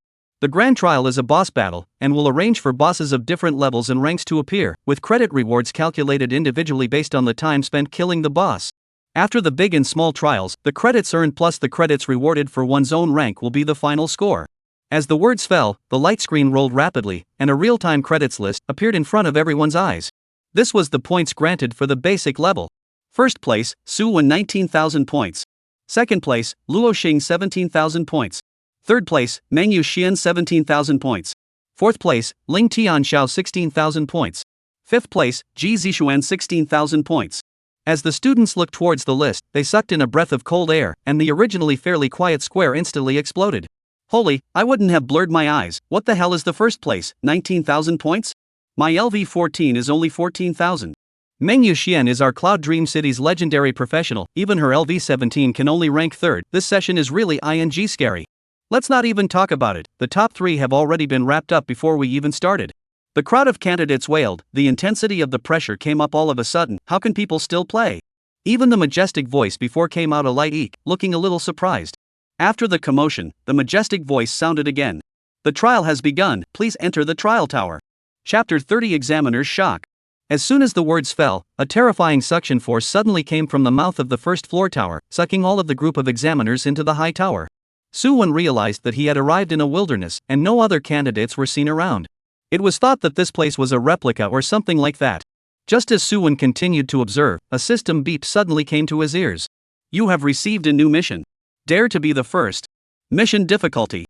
The grand trial is a boss battle, and will arrange for bosses of different levels and ranks to appear, with credit rewards calculated individually based on the time spent killing the boss. After the big and small trials, the credits earned plus the credits rewarded for one's own rank will be the final score. As the words fell, the light screen rolled rapidly, and a real-time credits list appeared in front of everyone's eyes. This was the points granted for the basic level. First place, Suwon 19,000 points. Second place, Luo Xing 17,000 points. Third place, Mengyu Xian 17,000 points. Fourth place, Ling Tianxiao 16,000 points. Fifth place, Ji Zixuan 16,000 points. As the students looked towards the list, they sucked in a breath of cold air, and the originally fairly quiet square instantly exploded. Holy, I wouldn't have blurred my eyes. What the hell is the first place? 19,000 points? My LV-14 is only 14,000. Mengyu Xian is our Cloud Dream City's legendary professional. Even her LV-17 can only rank third. This session is really ing scary. Let's not even talk about it. The top three have already been wrapped up before we even started. The crowd of candidates wailed. The intensity of the pressure came up all of a sudden. How can people still play? Even the majestic voice before came out a light eek, looking a little surprised. After the commotion, the majestic voice sounded again. The trial has begun. Please enter the trial tower. Chapter 30 Examiner's Shock. As soon as the words fell, a terrifying suction force suddenly came from the mouth of the first floor tower, sucking all of the group of examiners into the high tower. Suwon realized that he had arrived in a wilderness, and no other candidates were seen around. It was thought that this place was a replica or something like that. Just as Suwon continued to observe, a system beep suddenly came to his ears. You have received a new mission. Dare to be the first. Mission difficulty.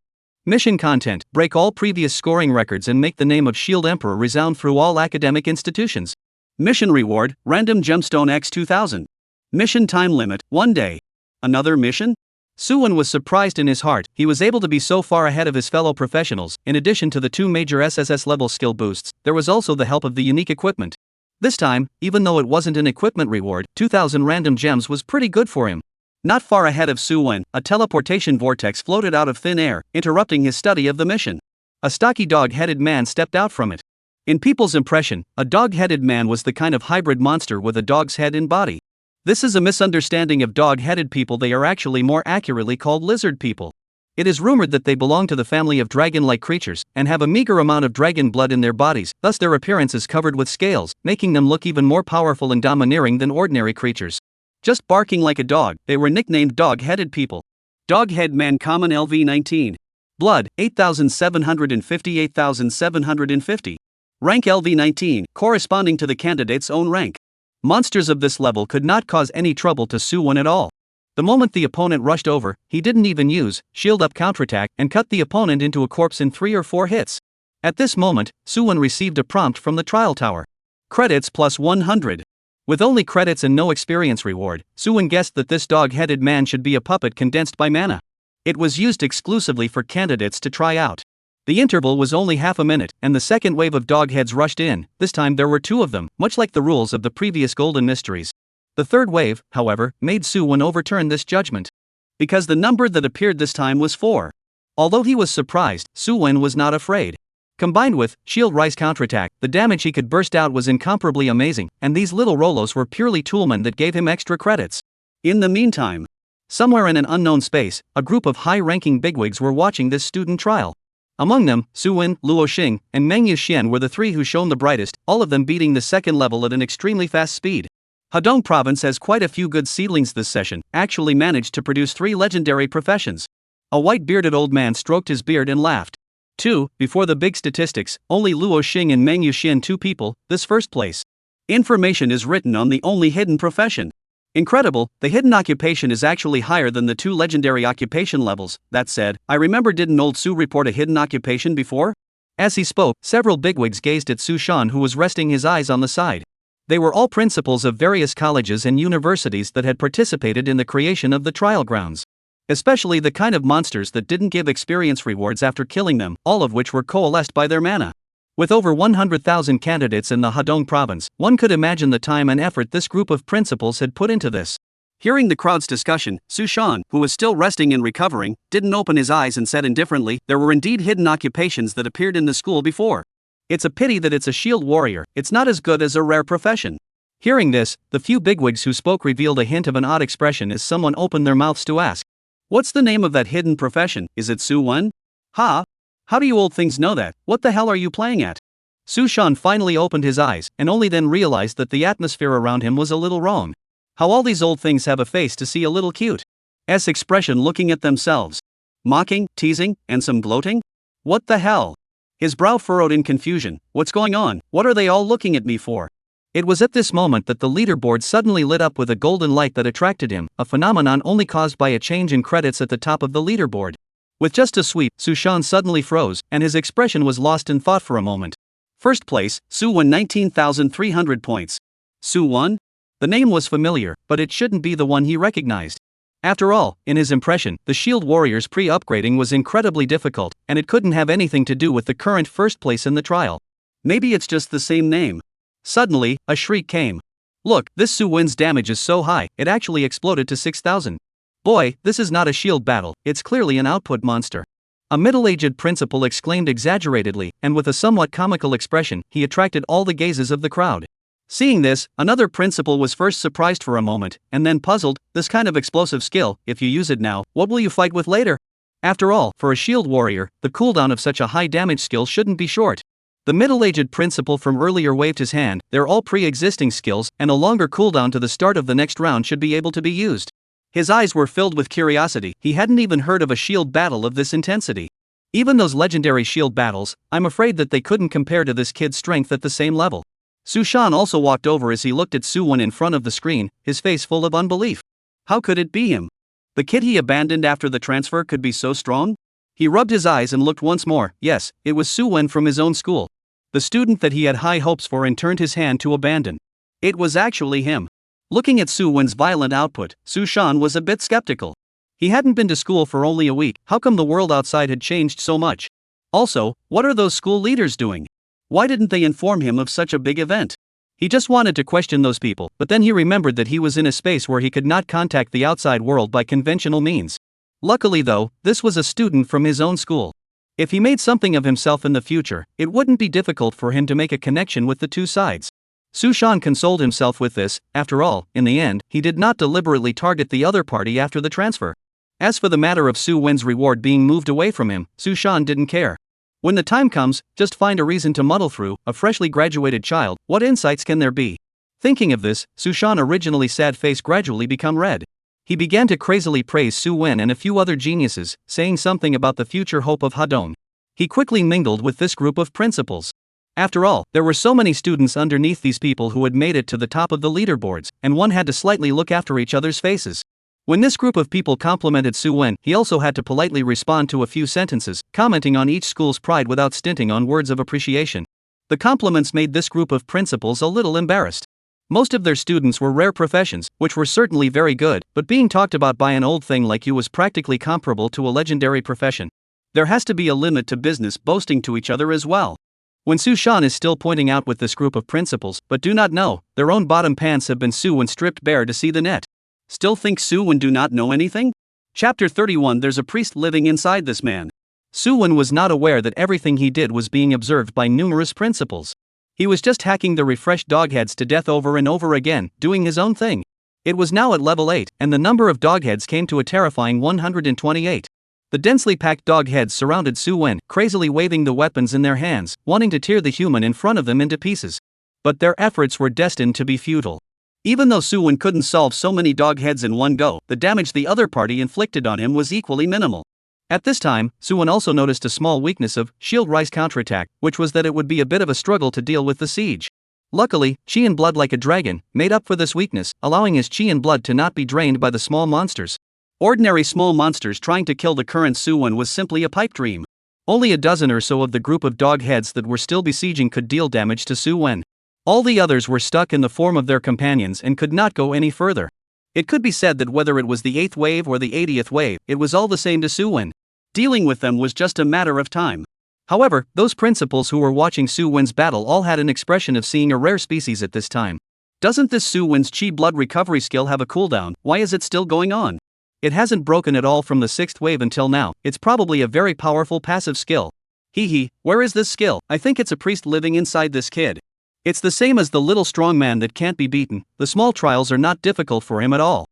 Mission content: break all previous scoring records and make the name of Shield Emperor resound through all academic institutions. Mission reward: random gemstone X 2000. Mission time limit: 1 day. Another mission? Suwon was surprised in his heart. He was able to be so far ahead of his fellow professionals. In addition to the 2 major SSS level skill boosts, there was also the help of the unique equipment. This time, even though it wasn't an equipment reward, 2000 random gems was pretty good for him. Not far ahead of Suwon, a teleportation vortex floated out of thin air, interrupting his study of the mission. A stocky dog-headed man stepped out from it. In people's impression, a dog-headed man was the kind of hybrid monster with a dog's head and body. This is a misunderstanding of dog-headed people. They are actually more accurately called lizard people. It is rumored that they belong to the family of dragon-like creatures, and have a meager amount of dragon blood in their bodies, thus their appearance is covered with scales, making them look even more powerful and domineering than ordinary creatures. Just barking like a dog, they were nicknamed dog-headed people. Dog-head man common LV-19. Blood, 8,750 8,750. Rank LV-19, corresponding to the candidate's own rank. Monsters of this level could not cause any trouble to Suwon at all. The moment the opponent rushed over, he didn't even use shield up counterattack and cut the opponent into a corpse in 3 or 4 hits. At this moment, Suwon received a prompt from the trial tower. Credits plus 100. With only credits and no experience reward, Suwon guessed that this dog-headed man should be a puppet condensed by mana. It was used exclusively for candidates to try out.
The interval was only half a minute, and the second wave of dog heads rushed in. This time there were 2 of them, much like the rules of the previous Golden Mysteries. The third wave, however, made Su-won overturn this judgment. Because the number that appeared this time was 4. Although he was surprised, Su-won was not afraid. Combined with Shield Rise Counterattack, the damage he could burst out was incomparably amazing, and these little Rolos were purely toolmen that gave him extra credits. In the meantime, somewhere in an unknown space, a group of high-ranking bigwigs were watching this student trial. Among them, Su-won, Luo Xing, and Meng Yuxian were the 3 who shone the brightest, all of them beating the second level at an extremely fast speed. Hadong Province has quite a few good seedlings this session, actually managed to produce 3 legendary professions. A white-bearded old man stroked his beard and laughed. 2. Before the big statistics, only Luo Xing and Meng Yuxian 2 people, this first place. Information is written on the only hidden profession. Incredible, the hidden occupation is actually higher than the 2 legendary occupation levels. That said, I remember, didn't old Su report a hidden occupation before? As he spoke, several bigwigs gazed at Su Shan, who was resting his eyes on the side. They were all principals of various colleges and universities that had participated in the creation of the trial grounds. Especially the kind of monsters that didn't give experience rewards after killing them, all of which were coalesced by their mana. With over 100,000 candidates in the Hadong province, one could imagine the time and effort this group of principals had put into this. Hearing the crowd's discussion, Su Shan, who was still resting and recovering, didn't open his eyes and said indifferently, there were indeed hidden occupations that appeared in the school before. It's a pity that it's a shield warrior, it's not as good as a rare profession. Hearing this, the few bigwigs who spoke revealed a hint of an odd expression as someone opened their mouths to ask. What's the name of that hidden profession? Is it Su-won? Ha? How do you old things know that? What the hell are you playing at? Su Shan finally opened his eyes, and only then realized that the atmosphere around him was a little wrong. How all these old things have a face to see a little cute. Expression looking at themselves. Mocking, teasing, and some gloating? What the hell? His brow furrowed in confusion. What's going on? What are they all looking at me for? It was at this moment that the leaderboard suddenly lit up with a golden light that attracted him, a phenomenon only caused by a change in credits at the top of the leaderboard. With just a sweep, Su Shan suddenly froze, and his expression was lost in thought for a moment. First place, Su won 19,300 points. Su won? The name was familiar, but it shouldn't be the one he recognized. After all, in his impression, the Shield Warrior's pre-upgrading was incredibly difficult, and it couldn't have anything to do with the current first place in the trial. Maybe it's just the same name. Suddenly, a shriek came. Look, this Su Win's damage is so high, it actually exploded to 6,000. Boy, this is not a shield battle, it's clearly an output monster. A middle-aged principal exclaimed exaggeratedly, and with a somewhat comical expression, he attracted all the gazes of the crowd. Seeing this, another principal was first surprised for a moment, and then puzzled. This kind of explosive skill, if you use it now, what will you fight with later? After all, for a shield warrior, the cooldown of such a high damage skill shouldn't be short. The middle-aged principal from earlier waved his hand. They're all pre-existing skills, and a longer cooldown to the start of the next round should be able to be used. His eyes were filled with curiosity. He hadn't even heard of a shield battle of this intensity. Even those legendary shield battles, I'm afraid that they couldn't compare to this kid's strength at the same level. Su Shan also walked over as he looked at Su-won in front of the screen, his face full of unbelief. How could it be him? The kid he abandoned after the transfer could be so strong? He rubbed his eyes and looked once more. Yes, it was Su-won from his own school. The student that he had high hopes for and turned his hand to abandon. It was actually him. Looking at Su-won's violent output, Su Shan was a bit skeptical. He hadn't been to school for only a week. How come the world outside had changed so much? Also, what are those school leaders doing? Why didn't they inform him of such a big event? He just wanted to question those people, but then he remembered that he was in a space where he could not contact the outside world by conventional means. Luckily though, this was a student from his own school. If he made something of himself in the future, it wouldn't be difficult for him to make a connection with the two sides. Su Shan consoled himself with this. After all, in the end, he did not deliberately target the other party after the transfer. As for the matter of Su Wen's reward being moved away from him, Su Shan didn't care. When the time comes, just find a reason to muddle through. A freshly graduated child, what insights can there be? Thinking of this, Su Shan's originally sad face gradually became red. He began to crazily praise Su Wen and a few other geniuses, saying something about the future hope of Hadong. He quickly mingled with this group of principals. After all, there were so many students underneath these people who had made it to the top of the leaderboards, and one had to slightly look after each other's faces. When this group of people complimented Su Wen, he also had to politely respond to a few sentences, commenting on each school's pride without stinting on words of appreciation. The compliments made this group of principals a little embarrassed. Most of their students were rare professions, which were certainly very good, but being talked about by an old thing like you was practically comparable to a legendary profession.
There has to be a limit to business boasting to each other as well. When Su Shan is still pointing out with this group of principals, but do not know, their own bottom pants have been Su Wen stripped bare to see the net. Still think Su Wen do not know anything? Chapter 31. There's a priest living inside this man. Su Wen was not aware that everything he did was being observed by numerous principals. He was just hacking the refreshed dogheads to death over and over again, doing his own thing. It was now at level 8, and the number of dogheads came to a terrifying 128. The densely packed dogheads surrounded Su Wen, crazily waving the weapons in their hands, wanting to tear the human in front of them into pieces. But their efforts were destined to be futile. Even though Su Wen couldn't solve so many dogheads in one go, the damage the other party inflicted on him was equally minimal. At this time, Su Wen also noticed a small weakness of Shield Rise Counterattack, which was that it would be a bit of a struggle to deal with the siege. Luckily, Chi and Blood like a dragon made up for this weakness, allowing his Chi and Blood to not be drained by the small monsters. Ordinary small monsters trying to kill the current Su Wen was simply a pipe dream. Only a dozen or so of the group of dog heads that were still besieging could deal damage to Su Wen. All the others were stuck in the form of their companions and could not go any further. It could be said that whether it was the 8th wave or the 80th wave, it was all the same to Su Wen. Dealing with them was just a matter of time. However, those principals who were watching Su Wen's battle all had an expression of seeing a rare species at this time. Doesn't this Su Wen's Chi blood recovery skill have a cooldown? Why is it still going on? It hasn't broken at all from the 6th wave until now. It's probably a very powerful passive skill. Hee, where is this skill? I think it's a priest living inside this kid. It's the same as the little strong man that can't be beaten. The small trials are not difficult for him at all.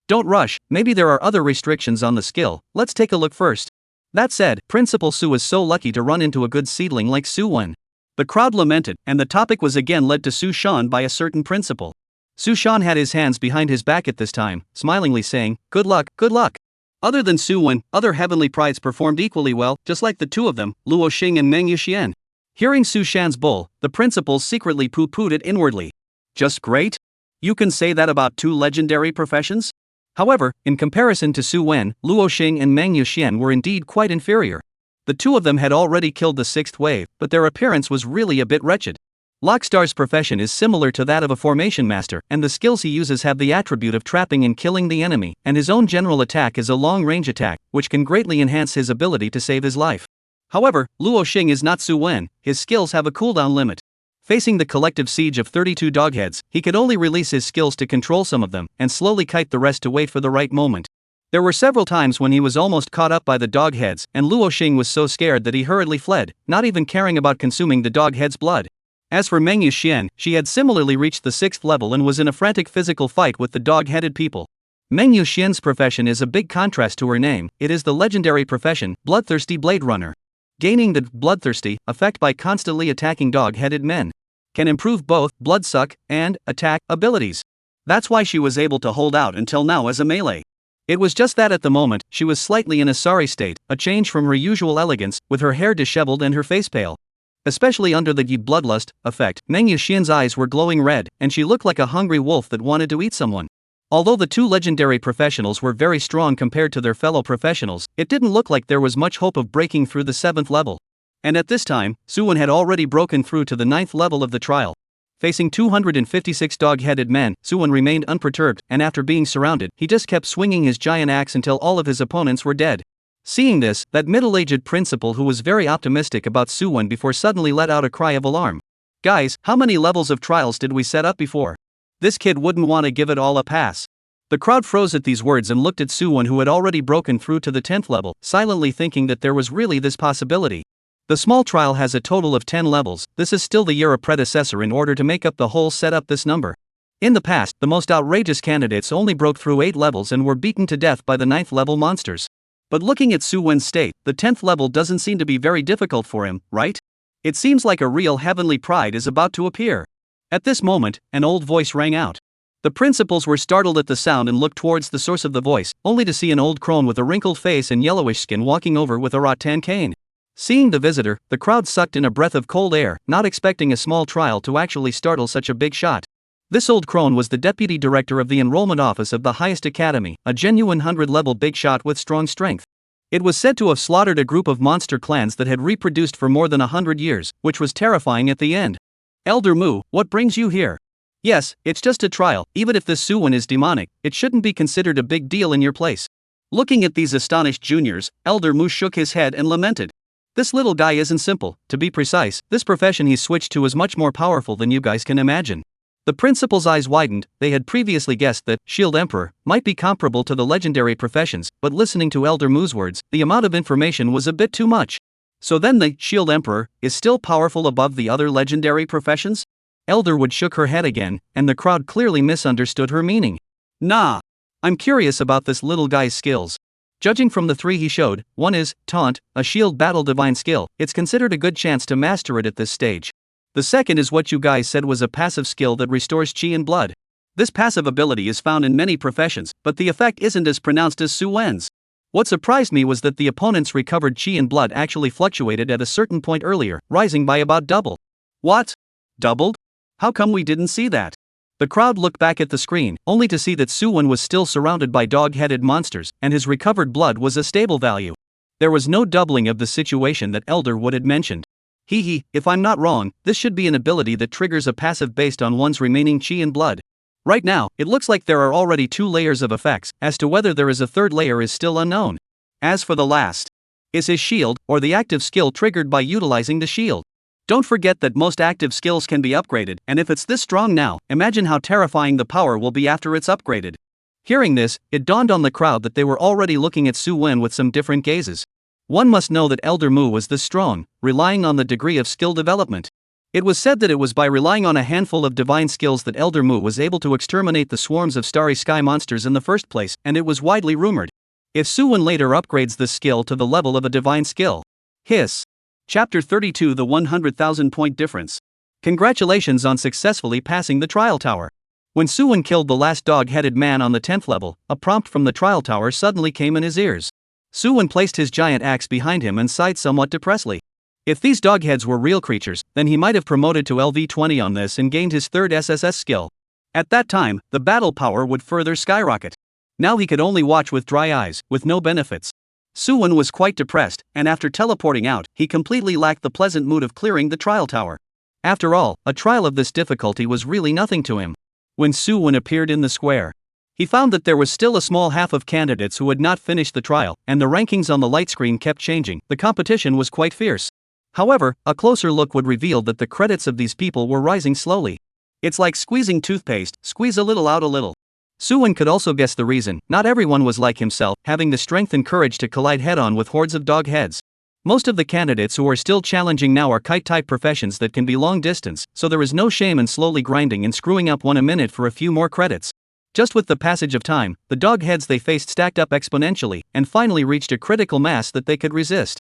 Don't rush, maybe there are other restrictions on the skill. Let's take a look first. That said, Principal Su is so lucky to run into a good seedling like Su Wen. The crowd lamented, and the topic was again led to Su Shan by a certain principal. Su Shan had his hands behind his back at this time, smilingly saying, good luck, good luck. Other than Su Wen, other heavenly prides performed equally well, just like the two of them, Luo Xing and Meng Yuxian. Hearing Su Shan's bull, the principals secretly poo-pooed it inwardly. Just great? You can say that about two legendary professions? However, in comparison to Su Wen, Luo Xing and Meng Yuxian were indeed quite inferior. The two of them had already killed the 6th wave, but their appearance was really a bit wretched. Lockstar's profession is similar to that of a formation master, and the skills he uses have the attribute of trapping and killing the enemy, and his own general attack is a long-range attack, which can greatly enhance his ability to save his life. However, Luo Xing is not Su Wen, his skills have a cooldown limit. Facing the collective siege of 32 dogheads, he could only release his skills to control some of them, and slowly kite the rest to wait for the right moment. There were several times when he was almost caught up by the dogheads, and Luo Xing was so scared that he hurriedly fled, not even caring about consuming the doghead's blood. As for Meng Yuxian, she had similarly reached the 6th level and was in a frantic physical fight with the dog-headed people. Meng Yuxian's profession is a big contrast to her name. It is the legendary profession, Bloodthirsty Blade Runner. Gaining the bloodthirsty effect by constantly attacking dog-headed men can improve both bloodsuck and attack abilities. That's why she was able to hold out until now as a melee. It was just that at the moment, she was slightly in a sorry state, a change from her usual elegance, with her hair disheveled and her face pale. Especially under the bloodlust effect, Meng Yuxian's eyes were glowing red, and she looked like a hungry wolf that wanted to eat someone. Although the two legendary professionals were very strong compared to their fellow professionals, it didn't look like there was much hope of breaking through the 7th level. And at this time, Su Wen had already broken through to the 9th level of the trial. Facing 256 dog-headed men, Su Wen remained unperturbed, and after being surrounded, he just kept swinging his giant axe until all of his opponents were dead. Seeing this, that middle-aged principal who was very optimistic about Su Wen before suddenly let out a cry of alarm. Guys, how many levels of trials did we set up before? This kid wouldn't want to give it all a pass. The crowd froze at these words and looked at Su Wen, who had already broken through to the 10th level, silently thinking that there was really this possibility. The small trial has a total of 10 levels. This is still the year of predecessor in order to make up the whole set up this number. In the past, the most outrageous candidates only broke through 8 levels and were beaten to death by the 9th level monsters. But looking at Su Wen's state, the 10th level doesn't seem to be very difficult for him, right? It seems like a real heavenly pride is about to appear. At this moment, an old voice rang out. The principals were startled at the sound and looked towards the source of the voice, only to see an old crone with a wrinkled face and yellowish skin walking over with a rattan cane. Seeing the visitor, the crowd sucked in a breath of cold air, not expecting a small trial to actually startle such a big shot. This old crone was the deputy director of the enrollment office of the highest academy, a genuine 100-level big shot with strong strength. It was said to have slaughtered a group of monster clans that had reproduced for more than 100 years, which was terrifying at the end. Elder Mu, what brings you here? Yes, it's just a trial. Even if this Su Wen is demonic, it shouldn't be considered a big deal in your place. Looking at these astonished juniors, Elder Mu shook his head and lamented. This little guy isn't simple. To be precise, this profession he's switched to is much more powerful than you guys can imagine. The principal's eyes widened. They had previously guessed that Shield Emperor might be comparable to the legendary professions, but listening to Elder Mu's words, the amount of information was a bit too much. So then the Shield Emperor is still powerful above the other legendary professions? Elderwood shook her head again, and the crowd clearly misunderstood her meaning. Nah. I'm curious about this little guy's skills. Judging from the 3 he showed, one is Taunt, a shield battle divine skill. It's considered a good chance to master it at this stage. The second is what you guys said was a passive skill that restores chi and blood. This passive ability is found in many professions, but the effect isn't as pronounced as Su Wen's. What surprised me was that the opponent's recovered chi and blood actually fluctuated at a certain point earlier, rising by about double. What? Doubled? How come we didn't see that? The crowd looked back at the screen, only to see that Su Wen was still surrounded by dog-headed monsters, and his recovered blood was a stable value. There was no doubling of the situation that Elderwood had mentioned. If I'm not wrong, this should be an ability that triggers a passive based on one's remaining chi and blood. Right now, it looks like there are already 2 layers of effects. As to whether there is a third layer is still unknown. As for the last, is his shield, or the active skill triggered by utilizing the shield? Don't forget that most active skills can be upgraded, and if it's this strong now, imagine how terrifying the power will be after it's upgraded. Hearing this, it dawned on the crowd that they were already looking at Su Wen with some different gazes. One must know that Elder Mu was this strong, relying on the degree of skill development. It was said that it was by relying on a handful of divine skills that Elder Mu was able to exterminate the swarms of starry sky monsters in the first place, and it was widely rumored. If Su Wen later upgrades this skill to the level of a divine skill. Hiss. Chapter 32 The 100,000 Point Difference. Congratulations on successfully passing the trial tower. When Su Wen killed the last dog-headed man on the 10th level, a prompt from the trial tower suddenly came in his ears. Su Wen placed his giant axe behind him and sighed somewhat depressedly. If these dogheads were real creatures, then he might have promoted to LV20 on this and gained his 3rd SSS skill. At that time, the battle power would further skyrocket. Now he could only watch with dry eyes, with no benefits. Su Wen was quite depressed, and after teleporting out, he completely lacked the pleasant mood of clearing the trial tower. After all, a trial of this difficulty was really nothing to him. When Su Wen appeared in the square, he found that there was still a small half of candidates who had not finished the trial, and the rankings on the light screen kept changing. The competition was quite fierce. However, a closer look would reveal that the credits of these people were rising slowly. It's like squeezing toothpaste, squeeze a little out a little. Su Wen could also guess the reason. Not everyone was like himself, having the strength and courage to collide head-on with hordes of dog heads. Most of the candidates who are still challenging now are kite-type professions that can be long distance, so there is no shame in slowly grinding and screwing up one a minute for a few more credits. Just with the passage of time, the dog heads they faced stacked up exponentially, and finally reached a critical mass that they could resist.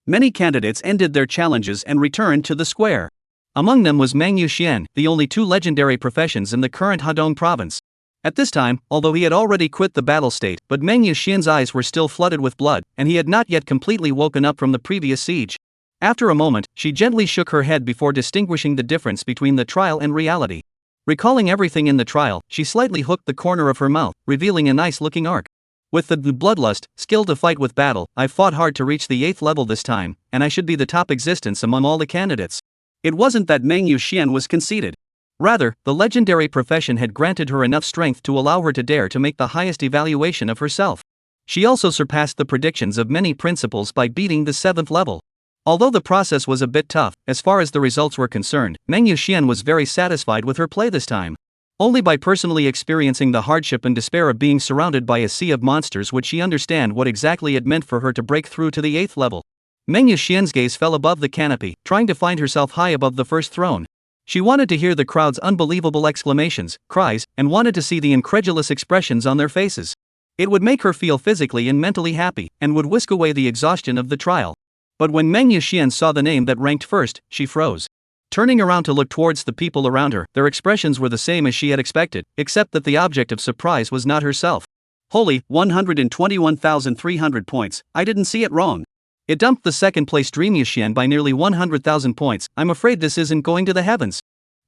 Many candidates ended their challenges and returned to the square. Among them was Meng Yuxian, the only 2 legendary professions in the current Hadong province. At this time, although he had already quit the battle state, but Meng Yuxian's eyes were still flooded with blood, and he had not yet completely woken up from the previous siege. After a moment, she gently shook her head before distinguishing the difference between the trial and reality. Recalling everything in the trial, she slightly hooked the corner of her mouth, revealing a nice-looking arc. With the bloodlust, skill to fight with battle, I fought hard to reach the 8th level this time, and I should be the top existence among all the candidates. It wasn't that Meng Yuxian was conceited. Rather, the legendary profession had granted her enough strength to allow her to dare to make the highest evaluation of herself. She also surpassed the predictions of many principals by beating the 7th level. Although the process was a bit tough, as far as the results were concerned, Meng Yuxian was very satisfied with her play this time. Only by personally experiencing the hardship and despair of being surrounded by a sea of monsters would she understand what exactly it meant for her to break through to the 8th level. Meng Yuxian's gaze fell above the canopy, trying to find herself high above the first throne. She wanted to hear the crowd's unbelievable exclamations, cries, and wanted to see the incredulous expressions on their faces. It would make her feel physically and mentally happy, and would whisk away the exhaustion of the trial. But when Meng Yuxian saw the name that ranked first, she froze. Turning around to look towards the people around her, their expressions were the same as she had expected, except that the object of surprise was not herself. Holy, 121,300 points, I didn't see it wrong. It dumped the second-place Dream Yuxian by nearly 100,000 points. I'm afraid this isn't going to the heavens.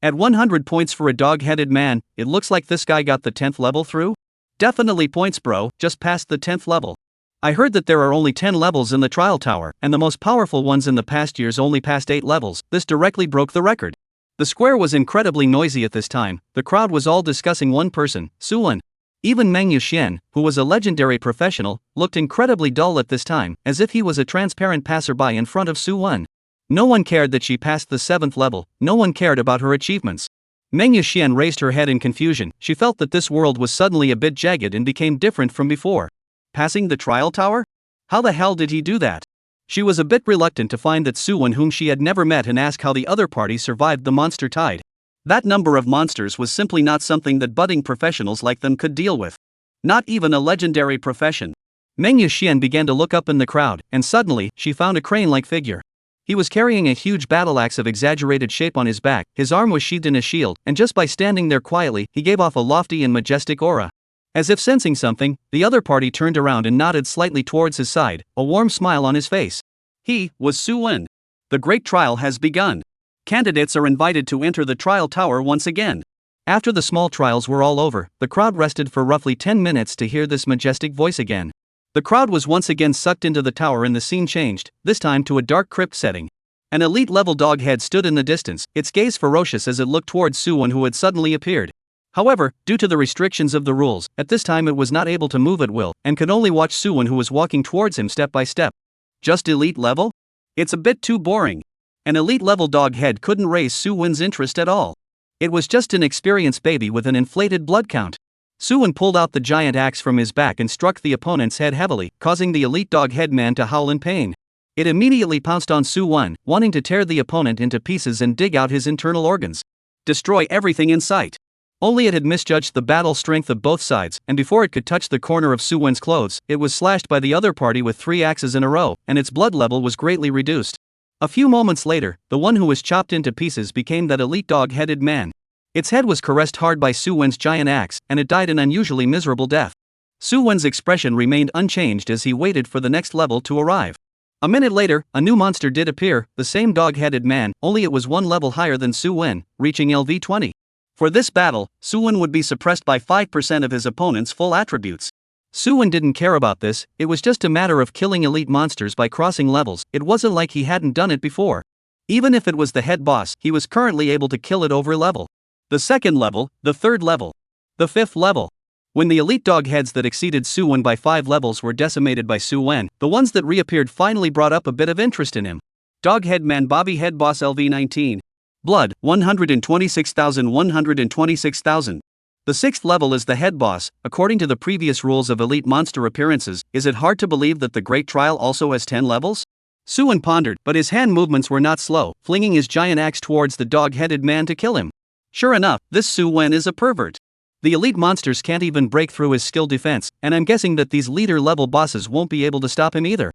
At 100 points for a dog-headed man, it looks like this guy got the 10th level through? Definitely points bro, just passed the 10th level. I heard that there are only 10 levels in the trial tower, and the most powerful ones in the past years only passed 8 levels. This directly broke the record. The square was incredibly noisy at this time. The crowd was all discussing one person, Su Wen. Even Meng Yuxian, who was a legendary professional, looked incredibly dull at this time, as if he was a transparent passerby in front of Su Wen. No one cared that she passed the 7th level, no one cared about her achievements. Meng Yuxian raised her head in confusion. She felt that this world was suddenly a bit jagged and became different from before. Passing the trial tower? How the hell did he do that? She was a bit reluctant to find that Su Wen, whom she had never met, and ask how the other party survived the monster tide. That number of monsters was simply not something that budding professionals like them could deal with. Not even a legendary profession. Meng Yuxian began to look up in the crowd, and suddenly, she found a crane-like figure. He was carrying a huge battle axe of exaggerated shape on his back, his arm was sheathed in a shield, and just by standing there quietly, he gave off a lofty and majestic aura. As if sensing something, the other party turned around and nodded slightly towards his side, a warm smile on his face. He was Su Wen. The great trial has begun. Candidates are invited to enter the trial tower once again. After the small trials were all over, the crowd rested for roughly 10 minutes to hear this majestic voice again. The crowd was once again sucked into the tower and the scene changed, this time to a dark crypt setting. An elite-level dog head stood in the distance, its gaze ferocious as it looked towards Su Wen, who had suddenly appeared. However, due to the restrictions of the rules, at this time it was not able to move at will, and could only watch Su Wen, who was walking towards him step by step. Just elite level? It's a bit too boring. An elite-level dog head couldn't raise Su Wen's interest at all. It was just an experienced baby with an inflated blood count. Su Wen pulled out the giant axe from his back and struck the opponent's head heavily, causing the elite dog head man to howl in pain. It immediately pounced on Su Wen, wanting to tear the opponent into pieces and dig out his internal organs. Destroy everything in sight. Only it had misjudged the battle strength of both sides, and before it could touch the corner of Su Wen's clothes, it was slashed by the other party with 3 axes in a row, and its blood level was greatly reduced. A few moments later, the one who was chopped into pieces became that elite dog-headed man. Its head was caressed hard by Su Wen's giant axe, and it died an unusually miserable death. Su Wen's expression remained unchanged as he waited for the next level to arrive. A minute later, a new monster did appear, the same dog-headed man, only it was 1 level higher than Su Wen, reaching LV20. For this battle, Su Wen would be suppressed by 5% of his opponent's full attributes. Su Wen didn't care about this, it was just a matter of killing elite monsters by crossing levels. It wasn't like he hadn't done it before. Even if it was the head boss, he was currently able to kill it over level. The 2nd level, the 3rd level, the 5th level. When the elite dog heads that exceeded Su Wen by 5 levels were decimated by Su Wen, the ones that reappeared finally brought up a bit of interest in him. Dog head man Bobby head boss LV19. Blood, 126,000. The 6th level is the head boss. According to the previous rules of elite monster appearances, is it hard to believe that the Great Trial also has 10 levels? Su Wen pondered, but his hand movements were not slow, flinging his giant axe towards the dog-headed man to kill him. Sure enough, this Su Wen is a pervert. The elite monsters can't even break through his skill defense, and I'm guessing that these leader-level bosses won't be able to stop him either.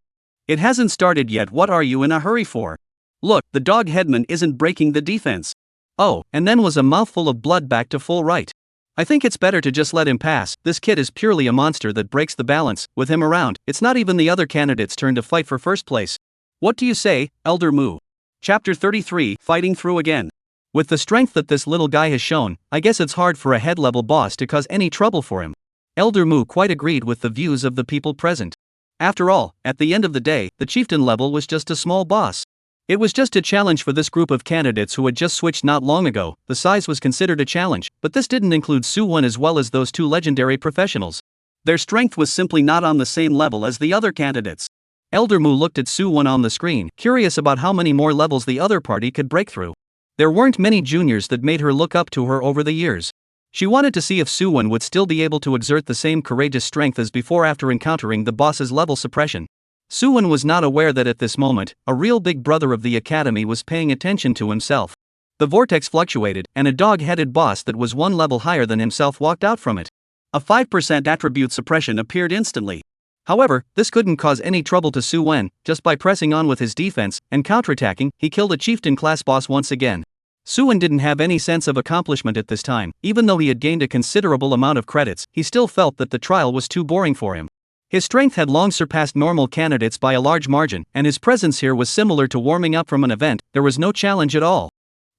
It hasn't started yet, what are you in a hurry for? Look, the dog headman isn't breaking the defense. Oh, and then was a mouthful of blood back to full right. I think it's better to just let him pass. This kid is purely a monster that breaks the balance. With him around, it's not even the other candidates' turn to fight for first place. What do you say, Elder Mu? Chapter 33, Fighting Through Again. With the strength that this little guy has shown, I guess it's hard for a head-level boss to cause any trouble for him. Elder Mu quite agreed with the views of the people present. After all, at the end of the day, the chieftain level was just a small boss. It was just a challenge for this group of candidates who had just switched not long ago. The size was considered a challenge, but this didn't include Su Wen as well as those 2 legendary professionals. Their strength was simply not on the same level as the other candidates. Elder Mu looked at Su Wen on the screen, curious about how many more levels the other party could break through. There weren't many juniors that made her look up to her over the years. She wanted to see if Su Wen would still be able to exert the same courageous strength as before after encountering the boss's level suppression. Su Wen was not aware that at this moment, a real big brother of the academy was paying attention to himself. The vortex fluctuated, and a dog-headed boss that was 1 level higher than himself walked out from it. A 5% attribute suppression appeared instantly. However, this couldn't cause any trouble to Su Wen. Just by pressing on with his defense and counterattacking, he killed a chieftain class boss once again. Su Wen didn't have any sense of accomplishment at this time. Even though he had gained a considerable amount of credits, he still felt that the trial was too boring for him. His strength had long surpassed normal candidates by a large margin, and his presence here was similar to warming up from an event. There was no challenge at all.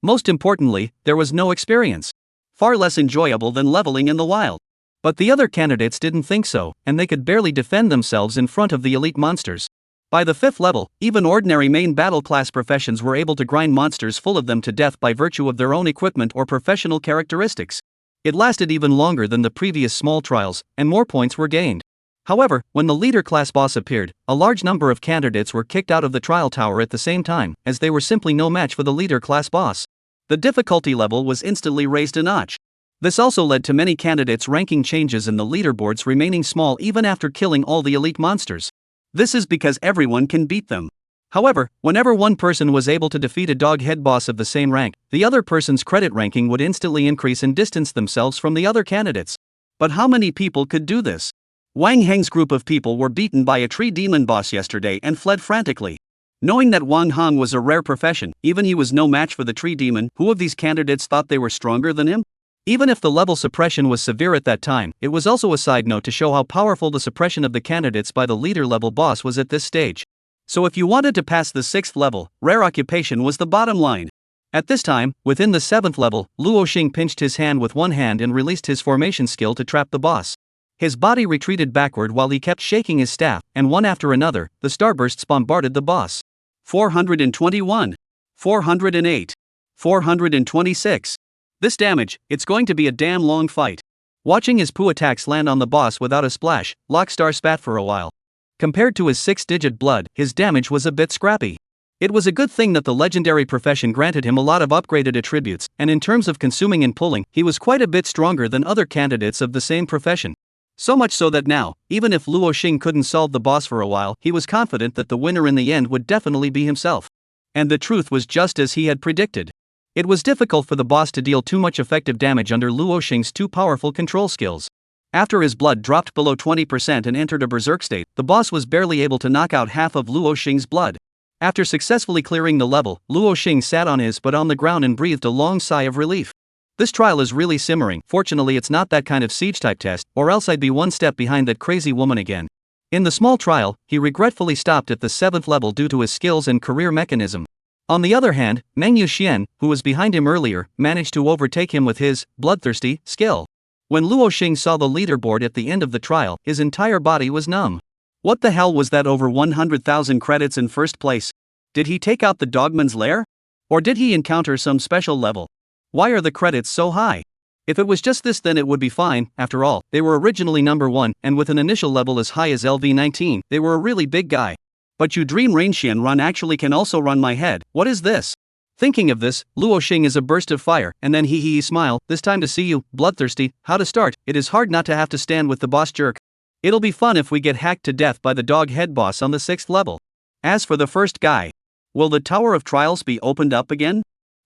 Most importantly, there was no experience. Far less enjoyable than leveling in the wild. But the other candidates didn't think so, and they could barely defend themselves in front of the elite monsters. By the 5th level, even ordinary main battle class professions were able to grind monsters full of them to death by virtue of their own equipment or professional characteristics.
It lasted even longer than the previous small trials, and more points were gained. However, when the leader class boss appeared, a large number of candidates were kicked out of the trial tower at the same time, as they were simply no match for the leader class boss. The difficulty level was instantly raised a notch. This also led to many candidates' ranking changes and the leaderboards remaining small even after killing all the elite monsters. This is because everyone can beat them. However, whenever one person was able to defeat a dog head boss of the same rank, the other person's credit ranking would instantly increase and distance themselves from the other candidates. But how many people could do this? Wang Heng's group of people were beaten by a tree demon boss yesterday and fled frantically. Knowing that Wang Heng was a rare profession, even he was no match for the tree demon, who of these candidates thought they were stronger than him? Even if the level suppression was severe at that time, it was also a side note to show how powerful the suppression of the candidates by the leader level boss was at this stage. So if you wanted to pass the 6th level, rare occupation was the bottom line. At this time, within the 7th level, Luo Xing pinched his hand with one hand and released his formation skill to trap the boss. His body retreated backward while he kept shaking his staff, and one after another, the starbursts bombarded the boss. 421. 408. 426. This damage, it's going to be a damn long fight. Watching his poo attacks land on the boss without a splash, Lockstar spat for a while. Compared to his 6-digit blood, his damage was a bit scrappy. It was a good thing that the legendary profession granted him a lot of upgraded attributes, and in terms of consuming and pulling, he was quite a bit stronger than other candidates of the same profession. So much so that now, even if Luo Xing couldn't solve the boss for a while, he was confident that the winner in the end would definitely be himself. And the truth was just as he had predicted. It was difficult for the boss to deal too much effective damage under Luo Xing's too powerful control skills. After his blood dropped below 20% and entered a berserk state, the boss was barely able to knock out half of Luo Xing's blood. After successfully clearing the level, Luo Xing sat on his butt on the ground and breathed a long sigh of relief. This trial is really simmering. Fortunately, it's not that kind of siege type test, or else I'd be one step behind that crazy woman again. In the small trial, he regretfully stopped at the 7th level due to his skills and career mechanism. On the other hand, Meng Yuxian, who was behind him earlier, managed to overtake him with his bloodthirsty skill. When Luo Xing saw the leaderboard at the end of the trial, his entire body was numb. What the hell was that over 100,000 credits in first place? Did he take out the Dogman's lair? Or did he encounter some special level? Why are the credits so high? If it was just this, then it would be fine. After all, they were originally number 1, and with an initial level as high as LV19, they were a really big guy. But you dream Rainxian Run actually can also run my head. What is this? Thinking of this, Luo Xing is a burst of fire, and then he smile. This time to see you, bloodthirsty. How to start? It is hard not to have to stand with the boss jerk. It'll be fun if we get hacked to death by the dog head boss on the 6th level. As for the first guy, will the Tower of Trials be opened up again?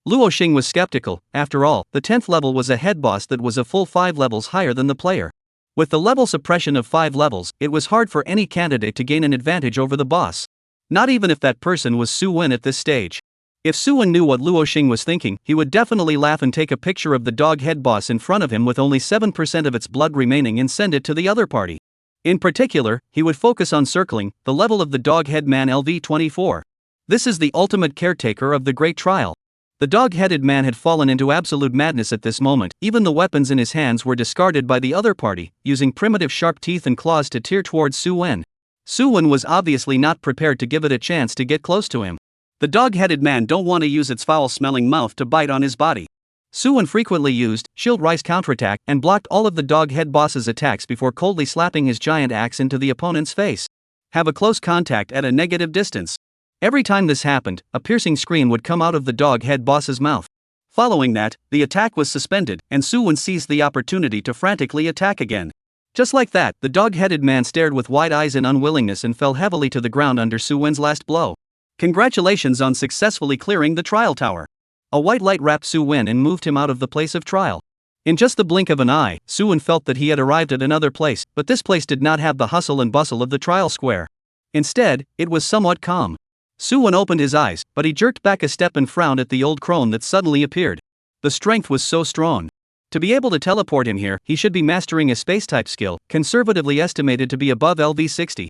Luo Xing was skeptical. After all, the 10th level was a head boss that was a full 5 levels higher than the player. With the level suppression of 5 levels, it was hard for any candidate to gain an advantage over the boss. Not even if that person was Su Wen at this stage. If Su Wen knew what Luo Xing was thinking, he would definitely laugh and take a picture of the dog head boss in front of him with only 7% of its blood remaining and send it to the other party. In particular, he would focus on circling the level of the dog head man LV24. This is the ultimate caretaker of the great trial. The dog-headed man had fallen into absolute madness at this moment. Even the weapons in his hands were discarded by the other party, using primitive sharp teeth and claws to tear towards Su Wen. Su Wen was obviously not prepared to give it a chance to get close to him. The dog-headed man don't want to use its foul-smelling mouth to bite on his body. Su Wen frequently used Shield Rise Counterattack and blocked all of the dog-head boss's attacks before coldly slapping his giant axe into the opponent's face. Have a close contact at a negative distance. Every time this happened, a piercing scream would come out of the dog head boss's mouth. Following that, the attack was suspended, and Su Wen seized the opportunity to frantically attack again. Just like that, the dog-headed man stared with wide eyes in unwillingness and fell heavily to the ground under Su Wen's last blow. Congratulations on successfully clearing the trial tower. A white light wrapped Su Wen and moved him out of the place of trial. In just the blink of an eye, Su Wen felt that he had arrived at another place, but this place did not have the hustle and bustle of the trial square. Instead, it was somewhat calm. Su Wen opened his eyes, but he jerked back a step and frowned at the old crone that suddenly appeared. The strength was so strong. To be able to teleport him here, he should be mastering a space-type skill, conservatively estimated to be above LV60.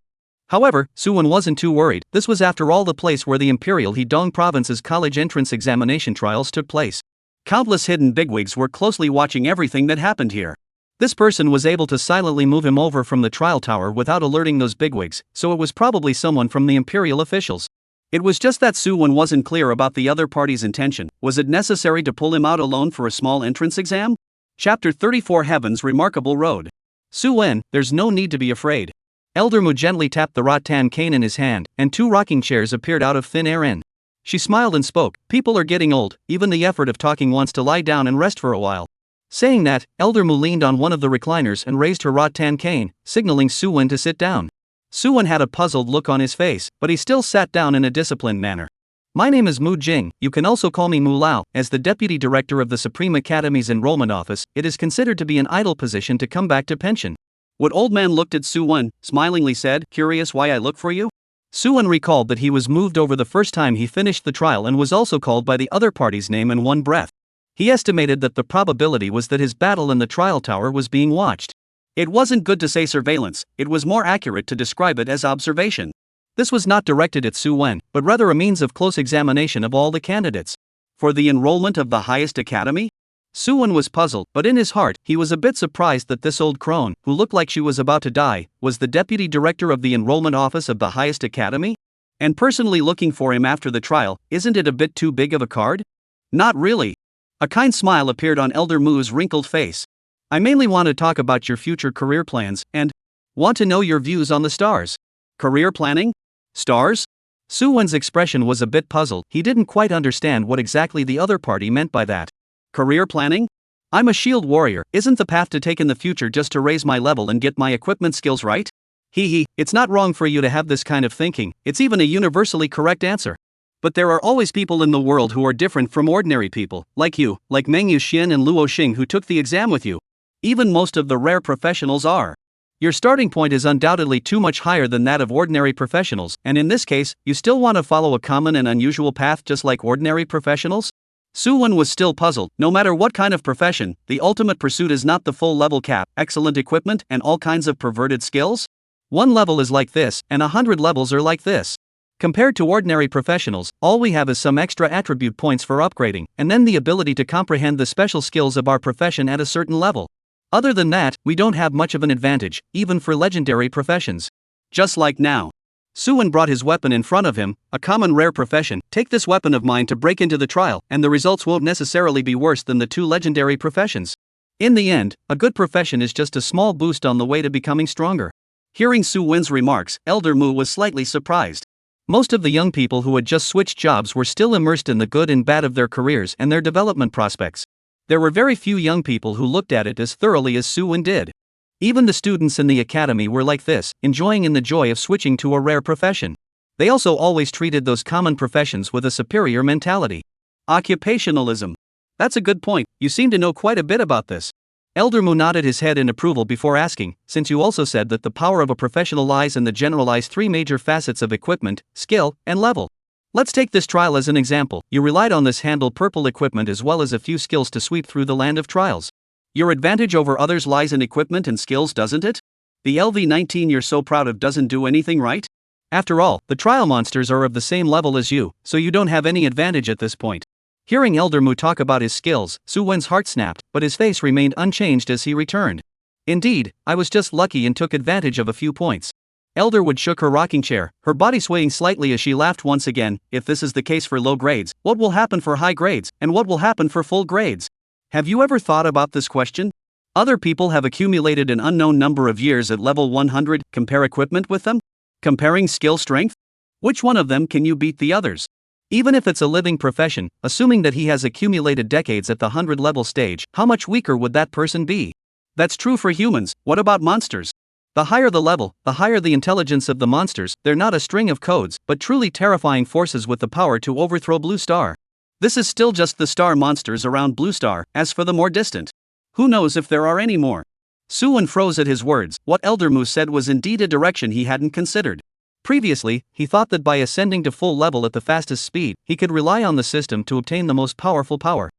However, Su Wen wasn't too worried. This was after all the place where the Imperial Hedong Province's college entrance examination trials took place. Countless hidden bigwigs were closely watching everything that happened here. This person was able to silently move him over from the trial tower without alerting those bigwigs, so it was probably someone from the Imperial officials. It was just that Su Wen wasn't clear about the other party's intention. Was it necessary to pull him out alone for a small entrance exam?
Chapter 34 Heaven's Remarkable Road. Su-wen, there's no need to be afraid. Elder Mu gently tapped the rattan cane in his hand, and 2 rocking chairs appeared out of thin air in. She smiled and spoke, people are getting old, even the effort of talking wants to lie down and rest for a while. Saying that, Elder Mu leaned on one of the recliners and raised her rattan cane, signaling Su-wen to sit down. Su-wen had a puzzled look on his face, but he still sat down in a disciplined manner. My name is Mu Jing, you can also call me Mu Lao. As the Deputy Director of the Supreme Academy's Enrollment Office, it is considered to be an idle position to come back to pension. What old man looked at Su-wen, smilingly said, curious why I look for you? Su-wen recalled that he was moved over the first time he finished the trial and was also called by the other party's name in one breath. He estimated that the probability was that his battle in the trial tower was being watched. It wasn't good to say surveillance, it was more accurate to describe it as observation. This was not directed at Su-wen, but rather a means of close examination of all the candidates. For the enrollment of the highest academy? Su-wen was puzzled, but in his heart, he was a bit surprised that this old crone, who looked like she was about to die, was the deputy director of the enrollment office of the highest academy? And personally looking for him after the trial, isn't it a bit too big of a card? Not really. A kind smile appeared on Elder Mu's wrinkled face. I mainly want to talk about your future career plans, and want to know your views on the stars. Career planning? Stars? Su-wen's expression was a bit puzzled, he didn't quite understand what exactly the other party meant by that. Career planning? I'm a shield warrior, isn't the path to take in the future just to raise my level and get my equipment skills right? It's not wrong for you to have this kind of thinking, it's even a universally correct answer. But there are always people in the world who are different from ordinary people, like you, like Meng Yuxian and Luo Xing who took the exam with you. Even most of the rare professionals are. Your starting point is undoubtedly too much higher than that of ordinary professionals, and in this case, you still want to follow a common and unusual path just like ordinary professionals? Su-wen was still puzzled. No matter what kind of profession, the ultimate pursuit is not the full level cap, excellent equipment, and all kinds of perverted skills? One level is like this, and 100 levels are like this. Compared to ordinary professionals, all we have is some extra attribute points for upgrading, and then the ability to comprehend the special skills of our profession at a certain level. Other than that, we don't have much of an advantage, even for legendary professions. Just like now. Su-wen brought his weapon in front of him, a common rare profession. Take this weapon of mine to break into the trial, and the results won't necessarily be worse than the 2 legendary professions. In the end, a good profession is just a small boost on the way to becoming stronger. Hearing Su-wen's remarks, Elder Mu was slightly surprised. Most of the young people who had just switched jobs were still immersed in the good and bad of their careers and their development prospects. There were very few young people who looked at it as thoroughly as Su-wen did. Even the students in the academy were like this, enjoying in the joy of switching to a rare profession. They also always treated those common professions with a superior mentality. Occupationalism. That's a good point, you seem to know quite a bit about this. Elder Mu nodded his head in approval before asking, since you also said that the power of a professional lies in the generalized 3 major facets of equipment, skill, and level. Let's take this trial as an example. You relied on this handle purple equipment as well as a few skills to sweep through the land of trials. Your advantage over others lies in equipment and skills, doesn't it? The LV-19 you're so proud of doesn't do anything right? After all, the trial monsters are of the same level as you, so you don't have any advantage at this point. Hearing Elder Mu talk about his skills, Su-wen's heart snapped, but his face remained unchanged as he returned. Indeed, I was just lucky and took advantage of a few points. Elderwood shook her rocking chair, her body swaying slightly as she laughed once again. If this is the case for low grades, what will happen for high grades, and what will happen for full grades? Have you ever thought about this question? Other people have accumulated an unknown number of years at level 100, compare equipment with them? Comparing skill strength? Which one of them can you beat the others? Even if it's a living profession, assuming that he has accumulated decades at the 100 level stage, how much weaker would that person be? That's true for humans, what about monsters? The higher the level, the higher the intelligence of the monsters. They're not a string of codes, but truly terrifying forces with the power to overthrow Blue Star. This is still just the star monsters around Blue Star. As for the more distant, who knows if there are any more? Su-wen froze at his words. What Elder Mu said was indeed a direction he hadn't considered. Previously, he thought that by ascending to full level at the fastest speed, he could rely on the system to obtain the most powerful power.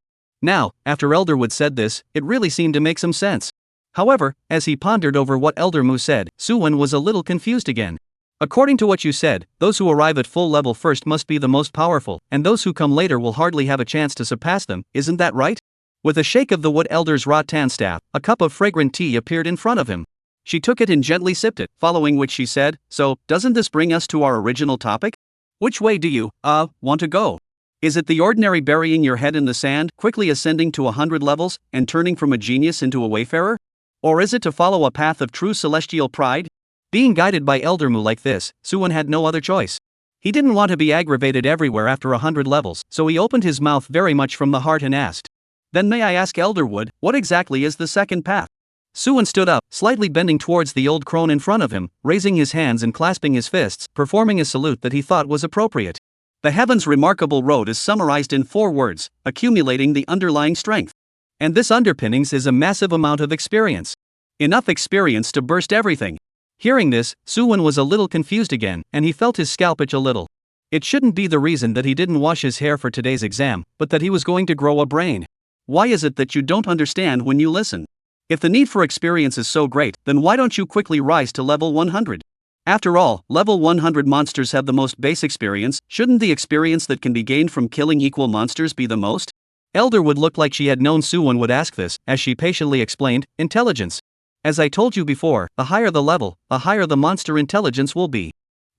Now, after Elderwood said this, it really seemed to make some sense. However, as he pondered over what Elder Mu said, Su-wen was a little confused again. According to what you said, those who arrive at full level first must be the most powerful, and those who come later will hardly have a chance to surpass them, isn't that right? With a shake of the wood elder's rattan staff, a cup of fragrant tea appeared in front of him. She took it and gently sipped it, following which she said, "So, doesn't this bring us to our original topic? Which way do you, want to go?" Is it the ordinary burying your head in the sand, quickly ascending to 100 levels, and turning from a genius into a wayfarer? Or is it to follow a path of true celestial pride? Being guided by Elder Mu like this, Suwon had no other choice. He didn't want to be aggravated everywhere after 100 levels, so he opened his mouth very much from the heart and asked, "Then may I ask Elderwood, what exactly is the second path?" Suwon stood up, slightly bending towards the old crone in front of him, raising his hands and clasping his fists, performing a salute that he thought was appropriate. The Heaven's Remarkable Road is summarized in 4 words, accumulating the underlying strength. And this underpinnings is a massive amount of experience. Enough experience to burst everything. Hearing this, Suwon was a little confused again, and he felt his scalp itch a little. It shouldn't be the reason that he didn't wash his hair for today's exam, but that he was going to grow a brain. Why is it that you don't understand when you listen? If the need for experience is so great, then why don't you quickly rise to level 100? After all, level 100 monsters have the most base experience. Shouldn't the experience that can be gained from killing equal monsters be the most? Elderwood looked like she had known Suwon would ask this, as she patiently explained, intelligence. As I told you before, the higher the level, the higher the monster intelligence will be.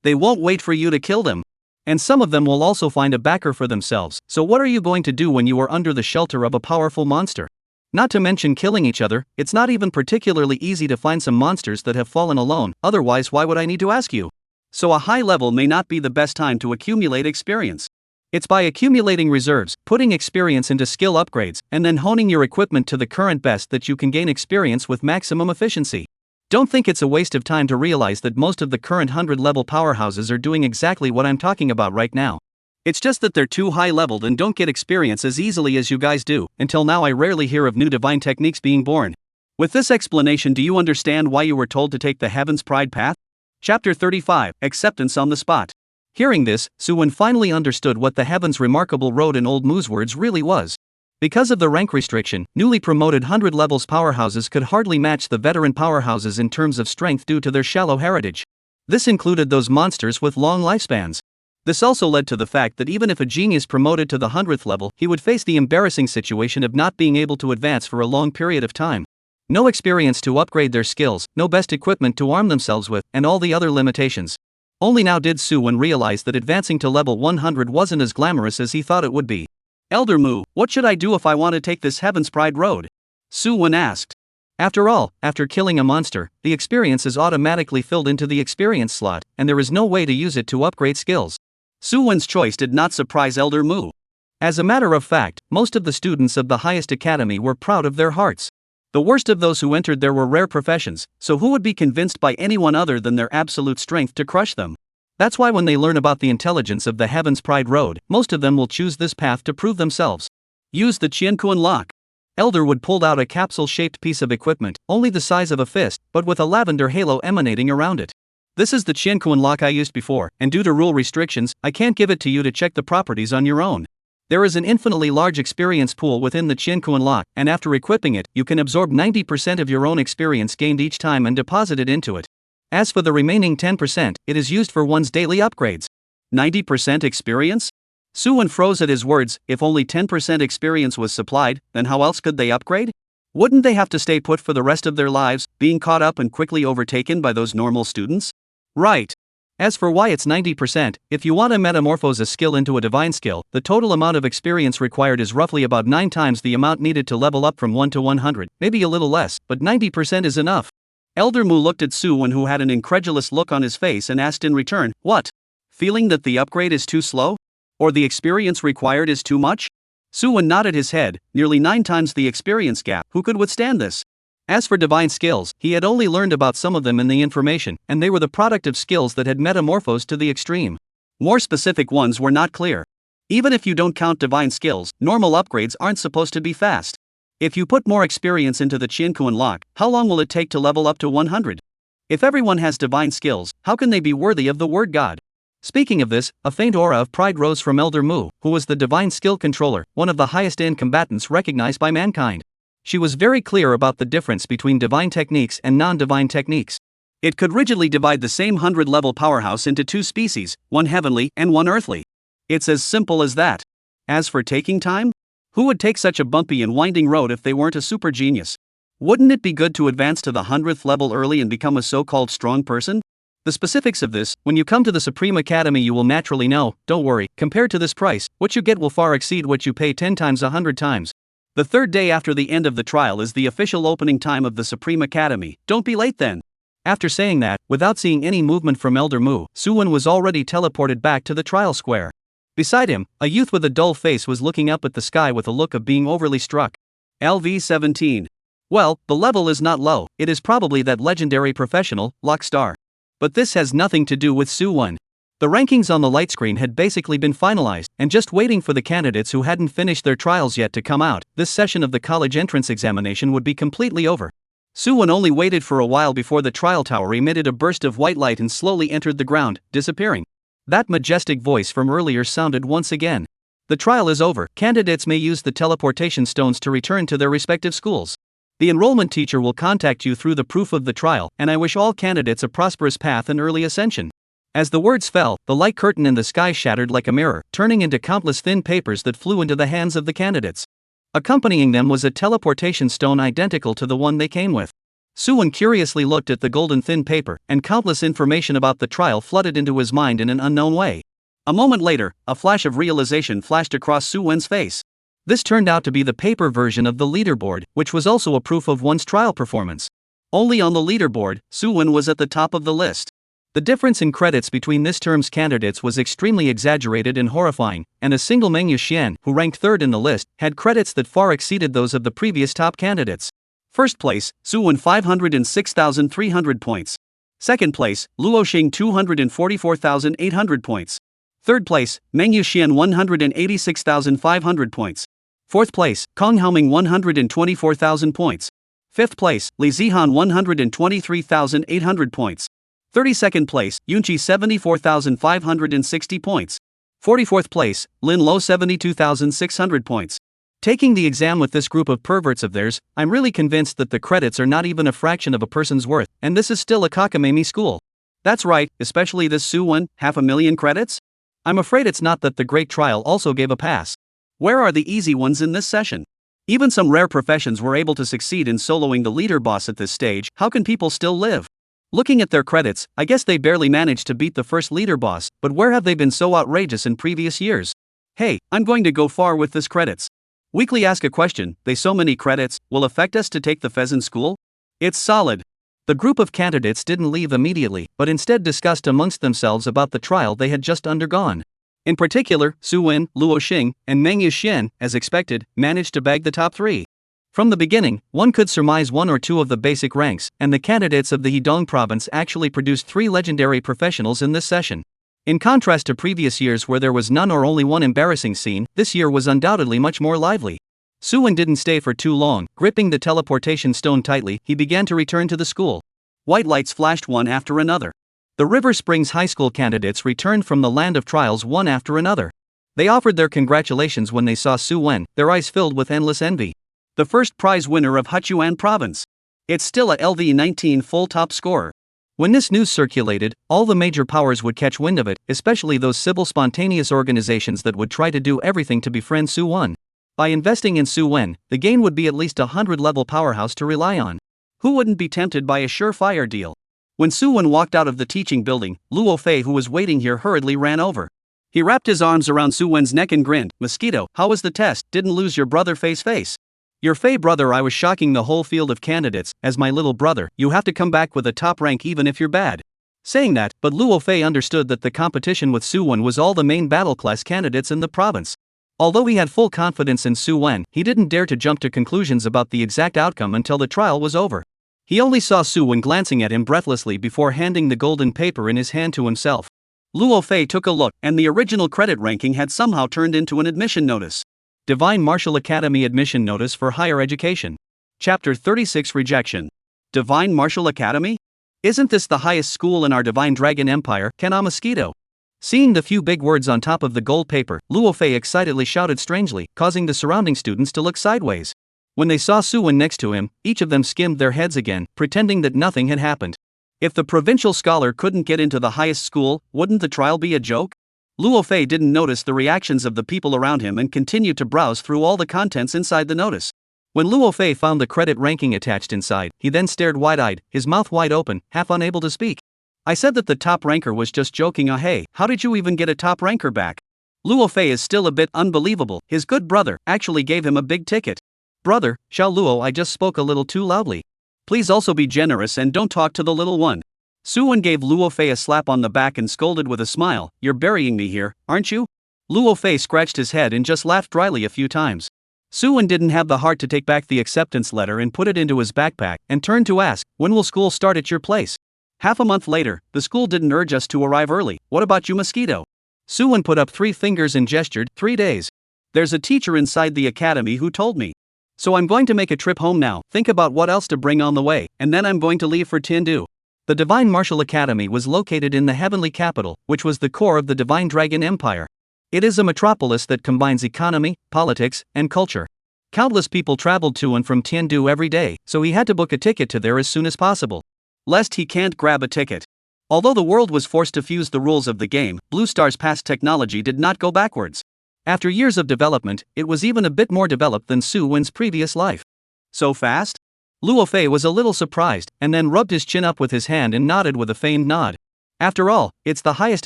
They won't wait for you to kill them. And some of them will also find a backer for themselves, so what are you going to do when you are under the shelter of a powerful monster? Not to mention killing each other, it's not even particularly easy to find some monsters that have fallen alone, otherwise why would I need to ask you? So a high level may not be the best time to accumulate experience. It's by accumulating reserves, putting experience into skill upgrades, and then honing your equipment to the current best that you can gain experience with maximum efficiency. Don't think it's a waste of time to realize that most of the current 100-level powerhouses are doing exactly what I'm talking about right now. It's just that they're too high-leveled and don't get experience as easily as you guys do. Until now I rarely hear of new divine techniques being born. With this explanation, do you understand why you were told to take the Heaven's Pride path? Chapter 35, Acceptance on the Spot. Hearing this, Suwon finally understood what the Heaven's Remarkable Road in Old Mu's words really was. Because of the rank restriction, newly promoted 100 levels powerhouses could hardly match the veteran powerhouses in terms of strength due to their shallow heritage. This included those monsters with long lifespans. This also led to the fact that even if a genius promoted to the 100th level, he would face the embarrassing situation of not being able to advance for a long period of time. No experience to upgrade their skills, no best equipment to arm themselves with, and all the other limitations. Only now did Suwon realize that advancing to level 100 wasn't as glamorous as he thought it would be. Elder Mu, what should I do if I want to take this Heaven's Pride road? Suwon asked. After all, after killing a monster, the experience is automatically filled into the experience slot, and there is no way to use it to upgrade skills. Suwon's choice did not surprise Elder Mu. As a matter of fact, most of the students of the highest academy were proud of their hearts. The worst of those who entered there were rare professions, so who would be convinced by anyone other than their absolute strength to crush them? That's why when they learn about the intelligence of the Heaven's Pride Road, most of them will choose this path to prove themselves. Use the Qiankuan lock. Elderwood pulled out a capsule-shaped piece of equipment, only the size of a fist, but with a lavender halo emanating around it. This is the Qiankuan lock I used before, and due to rule restrictions, I can't give it to you to check the properties on your own. There is an infinitely large experience pool within the Qiankuan lock, and after equipping it, you can absorb 90% of your own experience gained each time and deposit it into it. As for the remaining 10%, it is used for one's daily upgrades. 90% experience? Suwon froze at his words. If only 10% experience was supplied, then how else could they upgrade? Wouldn't they have to stay put for the rest of their lives, being caught up and quickly overtaken by those normal students? Right. As for why it's 90%, if you want to metamorphose a skill into a divine skill, the total amount of experience required is roughly about 9 times the amount needed to level up from 1 to 100, maybe a little less, but 90% is enough. Elder Mu looked at Suwon, who had an incredulous look on his face, and asked in return, what? Feeling that the upgrade is too slow? Or the experience required is too much? Suwon nodded his head. Nearly 9 times the experience gap. Who could withstand this? As for divine skills, he had only learned about some of them in the information, and they were the product of skills that had metamorphosed to the extreme. More specific ones were not clear. Even if you don't count divine skills, normal upgrades aren't supposed to be fast. If you put more experience into the Qiankuan lock, how long will it take to level up to 100? If everyone has divine skills, how can they be worthy of the word God? Speaking of this, a faint aura of pride rose from Elder Mu, who was the divine skill controller, one of the highest-end combatants recognized by mankind. She was very clear about the difference between divine techniques and non-divine techniques. It could rigidly divide the same 100-level powerhouse into 2 species, one heavenly and one earthly. It's as simple as that. As for taking time? Who would take such a bumpy and winding road if they weren't a super genius? Wouldn't it be good to advance to the 100th level early and become a so-called strong person? The specifics of this, when you come to the Supreme Academy you will naturally know. Don't worry, compared to this price, what you get will far exceed what you pay 10 times 100 times. The third day after the end of the trial is the official opening time of the Supreme Academy. Don't be late then. After saying that, without seeing any movement from Elder Mu, Suwon was already teleported back to the trial square. Beside him, a youth with a dull face was looking up at the sky with a look of being overly struck. LV-17. Well, the level is not low, it is probably that legendary professional, Lock Star. But this has nothing to do with Suwon. The rankings on the light screen had basically been finalized, and just waiting for the candidates who hadn't finished their trials yet to come out, this session of the college entrance examination would be completely over. Suwon only waited for a while before the trial tower emitted a burst of white light and slowly entered the ground, disappearing. That majestic voice from earlier sounded once again. The trial is over, candidates may use the teleportation stones to return to their respective schools. The enrollment teacher will contact you through the proof of the trial, and I wish all candidates a prosperous path and early ascension. As the words fell, the light curtain in the sky shattered like a mirror, turning into countless thin papers that flew into the hands of the candidates. Accompanying them was a teleportation stone identical to the one they came with. Suwon curiously looked at the golden thin paper, and countless information about the trial flooded into his mind in an unknown way. A moment later, a flash of realization flashed across Suwon's face. This turned out to be the paper version of the leaderboard, which was also a proof of one's trial performance. Only on the leaderboard, Suwon was at the top of the list. The difference in credits between this term's candidates was extremely exaggerated and horrifying, and a single Mengyu Xian, who ranked third in the list, had credits that far exceeded those of the previous top candidates. First place, Suwon 506,300 points. Second place, Luo Xing 244,800 points. Third place, Mengyu Xian 186,500 points. Fourth place, Kong Haoming 124,000 points. Fifth place, Li Zihan 123,800 points. 32nd place, Yunqi 74,560 points. 44th place, Lin Lo 72,600 points. Taking the exam with this group of perverts of theirs, I'm really convinced that the credits are not even a fraction of a person's worth, and this is still a cockamamie school. That's right, especially this Suwon, 500,000 credits? I'm afraid it's not that the great trial also gave a pass. Where are the easy ones in this session? Even some rare professions were able to succeed in soloing the leader boss at this stage. How can people still live? Looking at their credits, I guess they barely managed to beat the first leader boss, but where have they been so outrageous in previous years? Hey, I'm going to go far with this credits. Weekly ask a question, they so many credits, will affect us to take the pheasant school? It's solid. The group of candidates didn't leave immediately, but instead discussed amongst themselves about the trial they had just undergone. In particular, Suwon, Luo Xing, and Mengyu Xian, as expected, managed to bag the top three. From the beginning, one could surmise one or two of the basic ranks, and the candidates of the Hedong province actually produced 3 legendary professionals in this session. In contrast to previous years where there was none or only one embarrassing scene, this year was undoubtedly much more lively. Suwon didn't stay for too long. Gripping the teleportation stone tightly, he began to return to the school. White lights flashed one after another. The River Springs High School candidates returned from the land of trials one after another. They offered their congratulations when they saw Suwon, their eyes filled with endless envy. The first prize winner of Huchuan province. It's still a LV-19 full top scorer. When this news circulated, all the major powers would catch wind of it, especially those civil spontaneous organizations that would try to do everything to befriend Suwon. By investing in Suwon, the gain would be at least a 100-level powerhouse to rely on. Who wouldn't be tempted by a surefire deal? When Suwon walked out of the teaching building, Luo Fei, who was waiting here, hurriedly ran over. He wrapped his arms around Suwon's neck and grinned. "Mosquito, how was the test? Didn't lose your brother face? Your Fei brother, I was shocking the whole field of candidates. As my little brother, you have to come back with a top rank even if you're bad." Saying that, but Luo Fei understood that the competition with Suwon was all the main battle class candidates in the province. Although he had full confidence in Suwon, he didn't dare to jump to conclusions about the exact outcome until the trial was over. He only saw Suwon glancing at him breathlessly before handing the golden paper in his hand to himself. Luo Fei took a look, and the original credit ranking had somehow turned into an admission notice. Divine Martial Academy Admission Notice for Higher Education. Chapter 36 Rejection. Divine Martial Academy? Isn't this the highest school in our Divine Dragon Empire, Kana Mosquito? Seeing the few big words on top of the gold paper, Luo Fei excitedly shouted strangely, causing the surrounding students to look sideways. When they saw Suwon next to him, each of them skimmed their heads again, pretending that nothing had happened. If the provincial scholar couldn't get into the highest school, wouldn't the trial be a joke? Luo Fei didn't notice the reactions of the people around him and continued to browse through all the contents inside the notice. When Luo Fei found the credit ranking attached inside, he then stared wide-eyed, his mouth wide open, half unable to speak. I said that the top ranker was just joking. Hey, how did you even get a top ranker back? Luo Fei is still a bit unbelievable. His good brother actually gave him a big ticket. Brother, Xiao Luo, I just spoke a little too loudly. Please also be generous and don't talk to the little one. Su Wen gave Luo Fei a slap on the back and scolded with a smile. You're burying me here, aren't you? Luo Fei scratched his head and just laughed dryly a few times. Su Wen didn't have the heart to take back the acceptance letter and put it into his backpack and turned to ask, when will school start at your place? Half a month later, the school didn't urge us to arrive early. What about you, Mosquito? Su Wen put up 3 fingers and gestured, 3 days. There's a teacher inside the academy who told me. So I'm going to make a trip home now, think about what else to bring on the way, and then I'm going to leave for Tiandu. The Divine Martial Academy was located in the heavenly capital, which was the core of the Divine Dragon Empire. It is a metropolis that combines economy, politics, and culture. Countless people traveled to and from Tiandu every day, so he had to book a ticket to there as soon as possible. Lest he can't grab a ticket. Although the world was forced to fuse the rules of the game, Blue Star's past technology did not go backwards. After years of development, it was even a bit more developed than Su Wen's previous life. So fast? Luo Fei was a little surprised, and then rubbed his chin up with his hand and nodded with a feigned nod. After all, it's the highest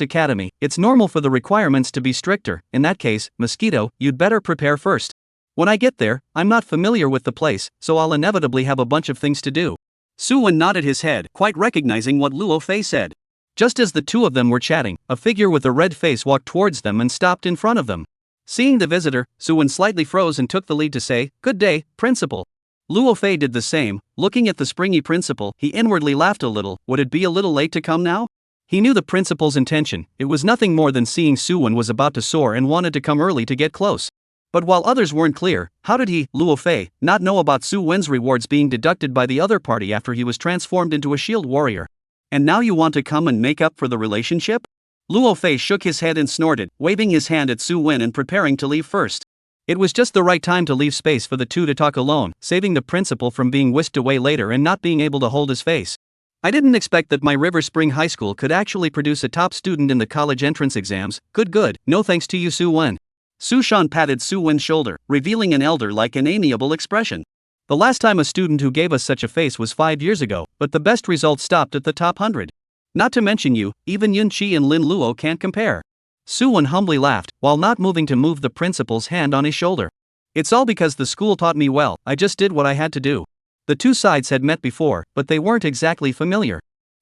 academy, it's normal for the requirements to be stricter. In that case, Mosquito, you'd better prepare first. When I get there, I'm not familiar with the place, so I'll inevitably have a bunch of things to do. Su Wen nodded his head, quite recognizing what Luo Fei said. Just as the two of them were chatting, a figure with a red face walked towards them and stopped in front of them. Seeing the visitor, Su Wen slightly froze and took the lead to say, "Good day, Principal." Luo Fei did the same. Looking at the springy principal, he inwardly laughed a little. Would it be a little late to come now? He knew the principal's intention. It was nothing more than seeing Su Wen was about to soar and wanted to come early to get close. But while others weren't clear, how did he, Luo Fei, not know about Su Wen's rewards being deducted by the other party after he was transformed into a shield warrior? And now you want to come and make up for the relationship? Luo Fei shook his head and snorted, waving his hand at Su Wen and preparing to leave first. It was just the right time to leave space for the two to talk alone, saving the principal from being whisked away later and not being able to hold his face. I didn't expect that my River Spring High School could actually produce a top student in the college entrance exams. Good, no thanks to you, Su Wen. Su Shan patted Su Wen's shoulder, revealing an elder-like and amiable expression. The last time a student who gave us such a face was 5 years ago, but the best results stopped at the top 100. Not to mention you, even Yun Qi and Lin Luo can't compare. Su Wen humbly laughed, while not moving to move the principal's hand on his shoulder. It's all because the school taught me well, I just did what I had to do. The two sides had met before, but they weren't exactly familiar.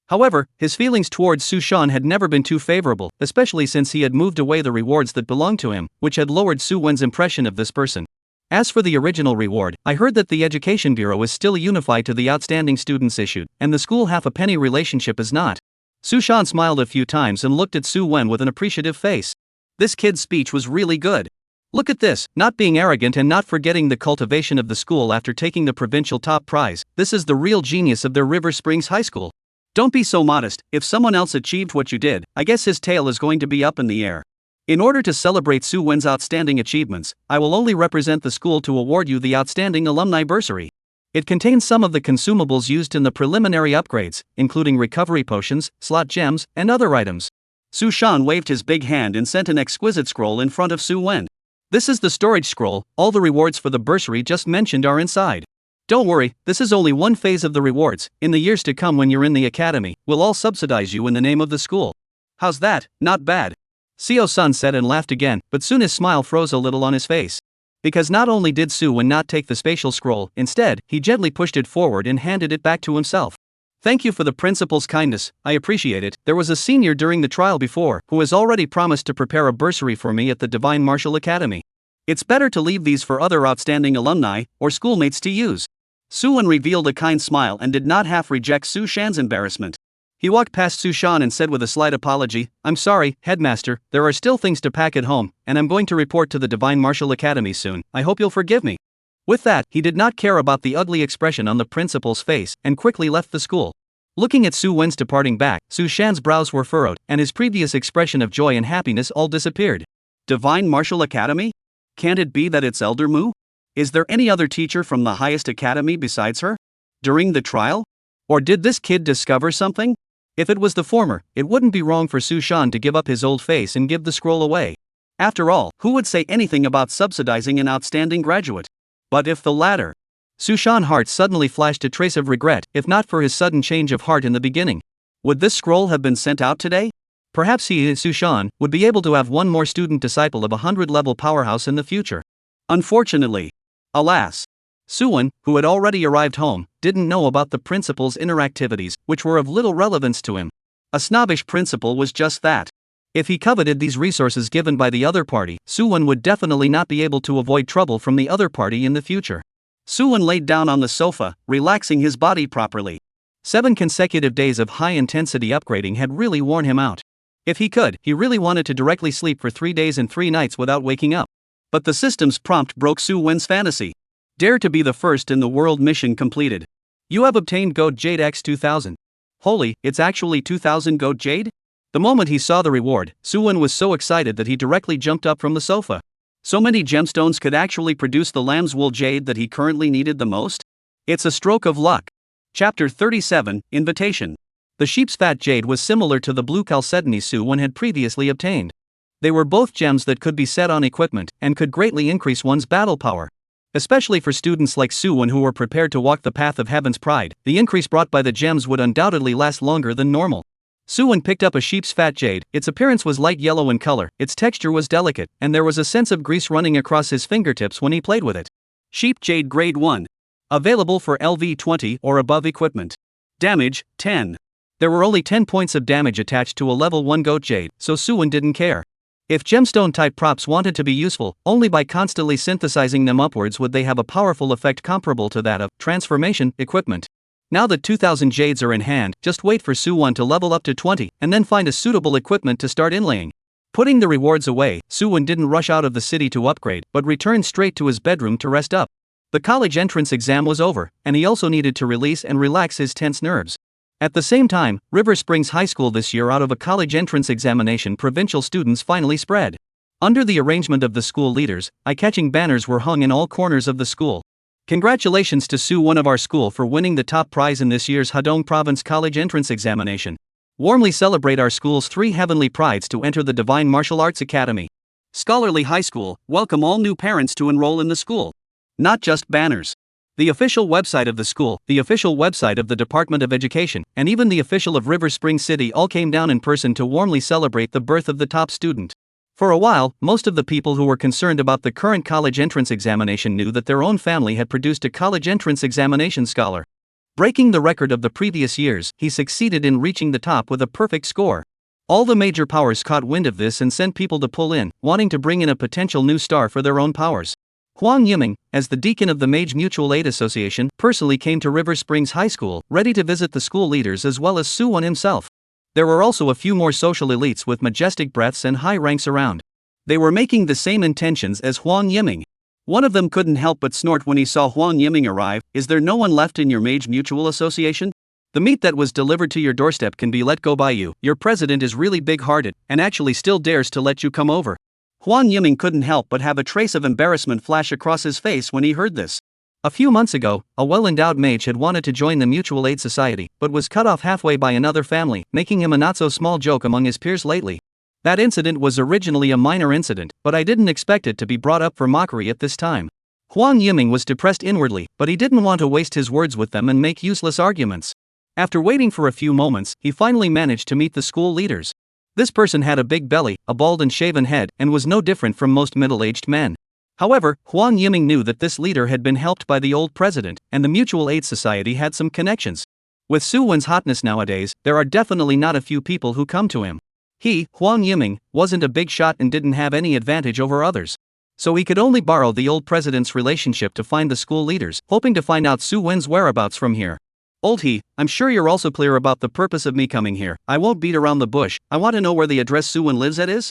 However, his feelings towards Su Shan had never been too favorable, especially since he had moved away the rewards that belonged to him, which had lowered Su Wen's impression of this person. As for the original reward, I heard that the Education Bureau is still unified to the outstanding students issued, and the school half-a-penny relationship is not. Su Shan smiled a few times and looked at Su Wen with an appreciative face. This kid's speech was really good. Look at this, not being arrogant and not forgetting the cultivation of the school after taking the provincial top prize. This is the real genius of their River Springs High School. Don't be so modest. If someone else achieved what you did, I guess his tail is going to be up in the air. In order to celebrate Su Wen's outstanding achievements, I will only represent the school to award you the Outstanding Alumni Bursary. It contains some of the consumables used in the preliminary upgrades, including recovery potions, slot gems, and other items. Su Shan waved his big hand and sent an exquisite scroll in front of Su Wen. This is the storage scroll. All the rewards for the bursary just mentioned are inside. Don't worry, this is only one phase of the rewards. In the years to come when you're in the academy, we'll all subsidize you in the name of the school. How's that? Not bad. Seo-sun said and laughed again, but soon his smile froze a little on his face. Because not only did Su Wen not take the spatial scroll, instead, he gently pushed it forward and handed it back to himself. Thank you for the principal's kindness, I appreciate it. There was a senior during the trial before, who has already promised to prepare a bursary for me at the Divine Martial Academy. It's better to leave these for other outstanding alumni, or schoolmates to use. Su Wen revealed a kind smile and did not half reject Su Shan's embarrassment. He walked past Su Shan and said with a slight apology, I'm sorry, Headmaster, there are still things to pack at home, and I'm going to report to the Divine Martial Academy soon. I hope you'll forgive me. With that, he did not care about the ugly expression on the principal's face, and quickly left the school. Looking at Su Wen's departing back, Su Shan's brows were furrowed, and his previous expression of joy and happiness all disappeared. Divine Martial Academy? Can't it be that it's Elder Mu? Is there any other teacher from the highest academy besides her? During the trial? Or did this kid discover something? If it was the former, it wouldn't be wrong for Su Shan to give up his old face and give the scroll away. After all, who would say anything about subsidizing an outstanding graduate? But if the latter? Su Shan's heart suddenly flashed a trace of regret, if not for his sudden change of heart in the beginning. Would this scroll have been sent out today? Perhaps he, Sushan, would be able to have one more student disciple of a 100-level powerhouse in the future. Unfortunately. Alas. Suwon, who had already arrived home, didn't know about the principal's inner activities, which were of little relevance to him. A snobbish principal was just that. If he coveted these resources given by the other party, Suwon would definitely not be able to avoid trouble from the other party in the future. Suwon laid down on the sofa, relaxing his body properly. 7 consecutive days of high-intensity upgrading had really worn him out. If he could, he really wanted to directly sleep for 3 days and 3 nights without waking up. But the system's prompt broke Suwon's fantasy. Dare to be the first in the world mission completed. You have obtained Gold Jade X 2000. Holy, it's actually 2000 Gold Jade? The moment he saw the reward, Suwon was so excited that he directly jumped up from the sofa. So many gemstones could actually produce the lamb's wool jade that he currently needed the most? It's a stroke of luck. Chapter 37, Invitation. The sheep's fat jade was similar to the blue chalcedony Suwon had previously obtained. They were both gems that could be set on equipment and could greatly increase one's battle power. Especially for students like Suwon who were prepared to walk the path of heaven's pride, the increase brought by the gems would undoubtedly last longer than normal. Suwon picked up a sheep's fat jade. Its appearance was light yellow in color, its texture was delicate, and there was a sense of grease running across his fingertips when he played with it. Sheep Jade Grade 1. Available for LV20 or above equipment. Damage, 10. There were only 10 points of damage attached to a level 1 goat jade, so Suwon didn't care. If gemstone-type props wanted to be useful, only by constantly synthesizing them upwards would they have a powerful effect comparable to that of transformation equipment. Now that 2000 jades are in hand, just wait for Suwon to level up to 20, and then find a suitable equipment to start inlaying. Putting the rewards away, Suwon didn't rush out of the city to upgrade, but returned straight to his bedroom to rest up. The college entrance exam was over, and he also needed to release and relax his tense nerves. At the same time, River Springs High School this year out of a college entrance examination provincial students finally spread. Under the arrangement of the school leaders, eye-catching banners were hung in all corners of the school. Congratulations to Suwon of our school for winning the top prize in this year's Hadong Province College Entrance Examination. Warmly celebrate our school's 3 heavenly prides to enter the Divine Martial Arts Academy. Scholarly High School, welcome all new parents to enroll in the school. Not just banners. The official website of the school, the official website of the Department of Education, and even the official of River Springs City all came down in person to warmly celebrate the birth of the top student. For a while, most of the people who were concerned about the current college entrance examination knew that their own family had produced a college entrance examination scholar. Breaking the record of the previous years, he succeeded in reaching the top with a perfect score. All the major powers caught wind of this and sent people to pull in, wanting to bring in a potential new star for their own powers. Huang Yiming, as the deacon of the Mage Mutual Aid Association, personally came to River Springs High School, ready to visit the school leaders as well as Suwon himself. There were also a few more social elites with majestic breaths and high ranks around. They were making the same intentions as Huang Yiming. One of them couldn't help but snort when he saw Huang Yiming arrive. Is there no one left in your Mage Mutual Association? The meat that was delivered to your doorstep can be let go by you. Your president is really big-hearted, and actually still dares to let you come over. Huang Yiming couldn't help but have a trace of embarrassment flash across his face when he heard this. A few months ago, a well-endowed mage had wanted to join the Mutual Aid Society, but was cut off halfway by another family, making him a not-so-small joke among his peers lately. That incident was originally a minor incident, but I didn't expect it to be brought up for mockery at this time. Huang Yiming was depressed inwardly, but he didn't want to waste his words with them and make useless arguments. After waiting for a few moments, he finally managed to meet the school leaders. This person had a big belly, a bald and shaven head, and was no different from most middle-aged men. However, Huang Yiming knew that this leader had been helped by the old president, and the Mutual Aid Society had some connections. With Suwon's hotness nowadays, there are definitely not a few people who come to him. He, Huang Yiming, wasn't a big shot and didn't have any advantage over others. So he could only borrow the old president's relationship to find the school leaders, hoping to find out Suwon's whereabouts from here. Old he, I'm sure you're also clear about the purpose of me coming here. I won't beat around the bush. I want to know where the address Suwon lives at is.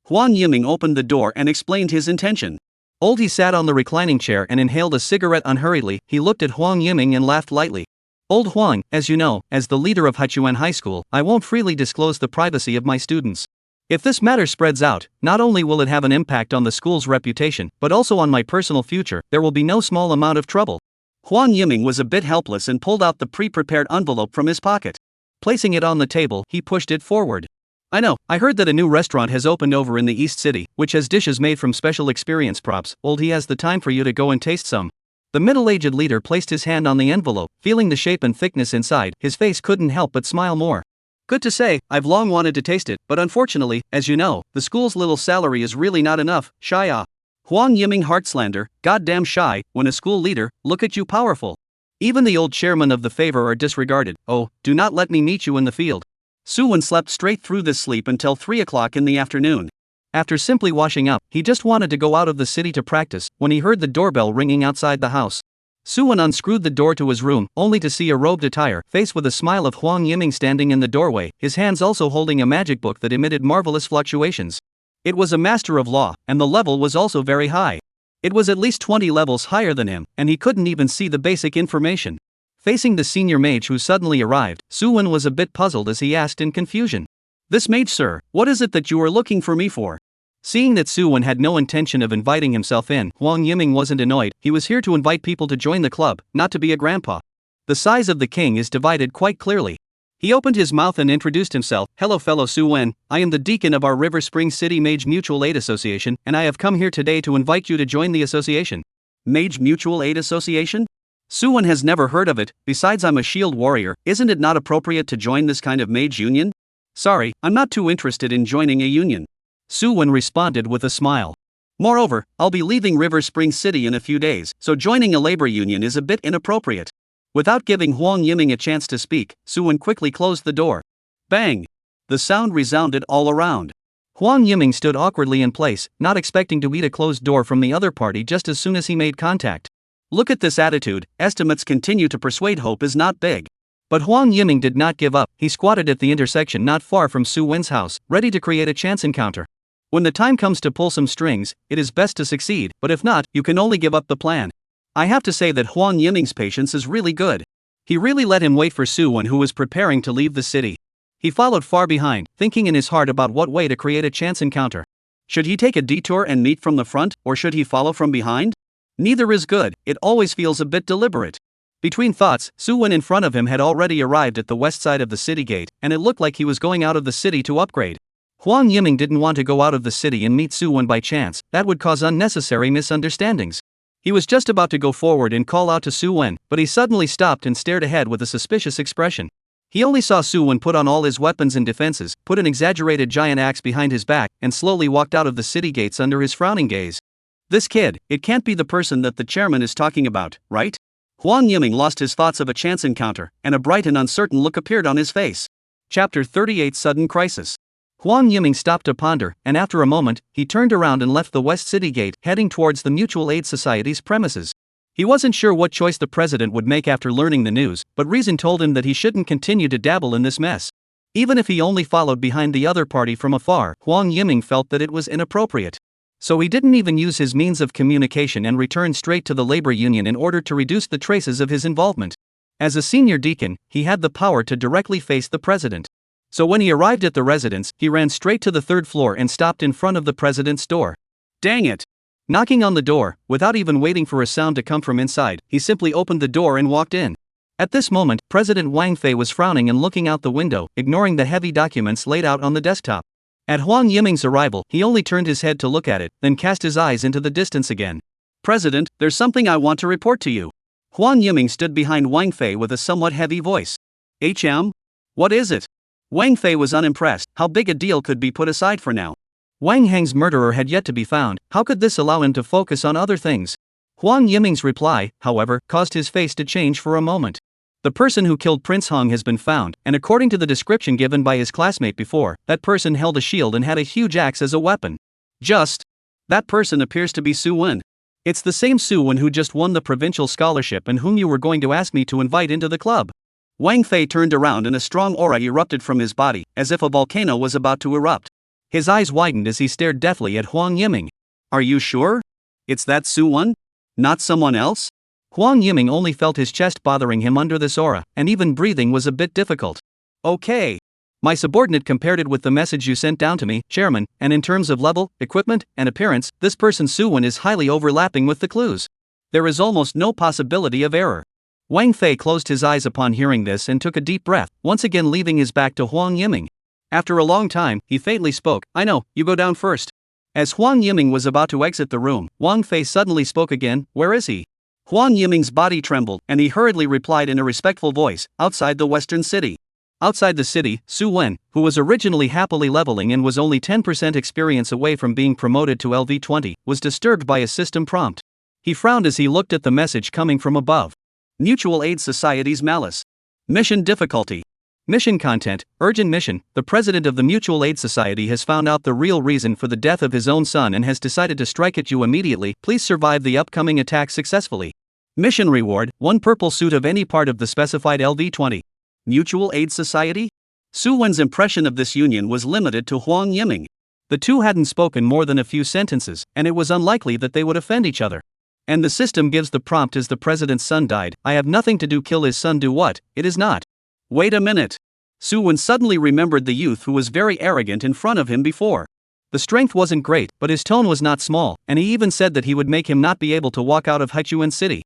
Huang Yiming opened the door and explained his intention. Old he sat on the reclining chair and inhaled a cigarette unhurriedly. He looked at Huang Yiming and laughed lightly. Old Huang, as you know, as the leader of Hachuan High School, I won't freely disclose the privacy of my students. If this matter spreads out, not only will it have an impact on the school's reputation, but also on my personal future. There will be no small amount of trouble. Huang Yiming was a bit helpless and pulled out the pre-prepared envelope from his pocket. Placing it on the table, he pushed it forward. I know, I heard that a new restaurant has opened over in the East City, which has dishes made from special experience props. Old he has the time for you to go and taste some. The middle-aged leader placed his hand on the envelope, feeling the shape and thickness inside. His face couldn't help but smile more. Good to say, I've long wanted to taste it, but unfortunately, as you know, the school's little salary is really not enough, shy. Huang Yiming heartslander, goddamn shy, when a school leader, look at you powerful. Even the old chairman of the favor are disregarded. Oh, do not let me meet you in the field. Suwon slept straight through this sleep until 3 o'clock in the afternoon. After simply washing up, he just wanted to go out of the city to practice, when he heard the doorbell ringing outside the house. Suwon unscrewed the door to his room, only to see a robed attire, face with a smile of Huang Yiming standing in the doorway, his hands also holding a magic book that emitted marvelous fluctuations. It was a master of law, and the level was also very high. It was at least 20 levels higher than him, and he couldn't even see the basic information. Facing the senior mage who suddenly arrived, Suwon was a bit puzzled as he asked in confusion. This mage, sir, what is it that you are looking for me for? Seeing that Suwon had no intention of inviting himself in, Huang Yiming wasn't annoyed. He was here to invite people to join the club, not to be a grandpa. The size of the king is divided quite clearly. He opened his mouth and introduced himself. Hello fellow Suwon, I am the deacon of our River Spring City Mage Mutual Aid Association, and I have come here today to invite you to join the association. Mage Mutual Aid Association? Suwon has never heard of it. Besides, I'm a shield warrior. Isn't it not appropriate to join this kind of mage union? Sorry, I'm not too interested in joining a union. Suwon responded with a smile. Moreover, I'll be leaving River Spring City in a few days, so joining a labor union is a bit inappropriate. Without giving Huang Yiming a chance to speak, Suwon quickly closed the door. Bang! The sound resounded all around. Huang Yiming stood awkwardly in place, not expecting to eat a closed door from the other party just as soon as he made contact. Look at this attitude, estimates continue to persuade hope is not big. But Huang Yiming did not give up. He squatted at the intersection not far from Suwon's house, ready to create a chance encounter. When the time comes to pull some strings, it is best to succeed, but if not, you can only give up the plan. I have to say that Huang Yiming's patience is really good. He really let him wait for Suwon, who was preparing to leave the city. He followed far behind, thinking in his heart about what way to create a chance encounter. Should he take a detour and meet from the front, or should he follow from behind? Neither is good, it always feels a bit deliberate. Between thoughts, Suwon in front of him had already arrived at the west side of the city gate, and it looked like he was going out of the city to upgrade. Huang Yiming didn't want to go out of the city and meet Suwon by chance, that would cause unnecessary misunderstandings. He was just about to go forward and call out to Suwon, but he suddenly stopped and stared ahead with a suspicious expression. He only saw Suwon put on all his weapons and defenses, put an exaggerated giant axe behind his back, and slowly walked out of the city gates under his frowning gaze. This kid, it can't be the person that the chairman is talking about, right? Huang Yiming lost his thoughts of a chance encounter, and a bright and uncertain look appeared on his face. Chapter 38 Sudden Crisis. Huang Yiming stopped to ponder, and after a moment, he turned around and left the West City Gate, heading towards the Mutual Aid Society's premises. He wasn't sure what choice the president would make after learning the news, but reason told him that he shouldn't continue to dabble in this mess. Even if he only followed behind the other party from afar, Huang Yiming felt that it was inappropriate. So he didn't even use his means of communication and returned straight to the labor union in order to reduce the traces of his involvement. As a senior deacon, he had the power to directly face the president. So when he arrived at the residence, he ran straight to the third floor and stopped in front of the president's door. Dang it! Knocking on the door, without even waiting for a sound to come from inside, he simply opened the door and walked in. At this moment, President Wang Fei was frowning and looking out the window, ignoring the heavy documents laid out on the desktop. At Huang Yiming's arrival, he only turned his head to look at it, then cast his eyes into the distance again. President, there's something I want to report to you. Huang Yiming stood behind Wang Fei with a somewhat heavy voice. What is it? Wang Fei was unimpressed. How big a deal could be put aside for now? Wang Heng's murderer had yet to be found. How could this allow him to focus on other things? Huang Yiming's reply, however, caused his face to change for a moment. The person who killed Prince Hong has been found, and according to the description given by his classmate before, that person held a shield and had a huge axe as a weapon. That person appears to be Suwon. It's the same Suwon who just won the provincial scholarship and whom you were going to ask me to invite into the club. Wang Fei turned around and a strong aura erupted from his body, as if a volcano was about to erupt. His eyes widened as he stared deathly at Huang Yiming. Are you sure? It's that Suwon? Not someone else? Huang Yiming only felt his chest bothering him under this aura, and even breathing was a bit difficult. Okay. My subordinate compared it with the message you sent down to me, Chairman, and in terms of level, equipment, and appearance, this person Suwon is highly overlapping with the clues. There is almost no possibility of error. Wang Fei closed his eyes upon hearing this and took a deep breath, once again leaving his back to Huang Yiming. After a long time, he faintly spoke, I know, you go down first. As Huang Yiming was about to exit the room, Wang Fei suddenly spoke again, where is he? Huang Yiming's body trembled, and he hurriedly replied in a respectful voice, outside the western city. Outside the city, Su Wen, who was originally happily leveling and was only 10% experience away from being promoted to LV20, was disturbed by a system prompt. He frowned as he looked at the message coming from above. Mutual Aid Society's Malice. Mission difficulty. Mission content, urgent mission. The president of the Mutual Aid Society has found out the real reason for the death of his own son and has decided to strike at you immediately. Please survive the upcoming attack successfully. Mission reward, 1 purple suit of any part of the specified LV20. Mutual Aid Society? Su Wen's impression of this union was limited to Huang Yiming. The two hadn't spoken more than a few sentences, and it was unlikely that they would offend each other. And the system gives the prompt as the president's son died. I have nothing to do. Kill his son. Do what? It is not. Wait a minute. Su Wen suddenly remembered the youth who was very arrogant in front of him before. The strength wasn't great, but his tone was not small, and he even said that he would make him not be able to walk out of Haichuan City.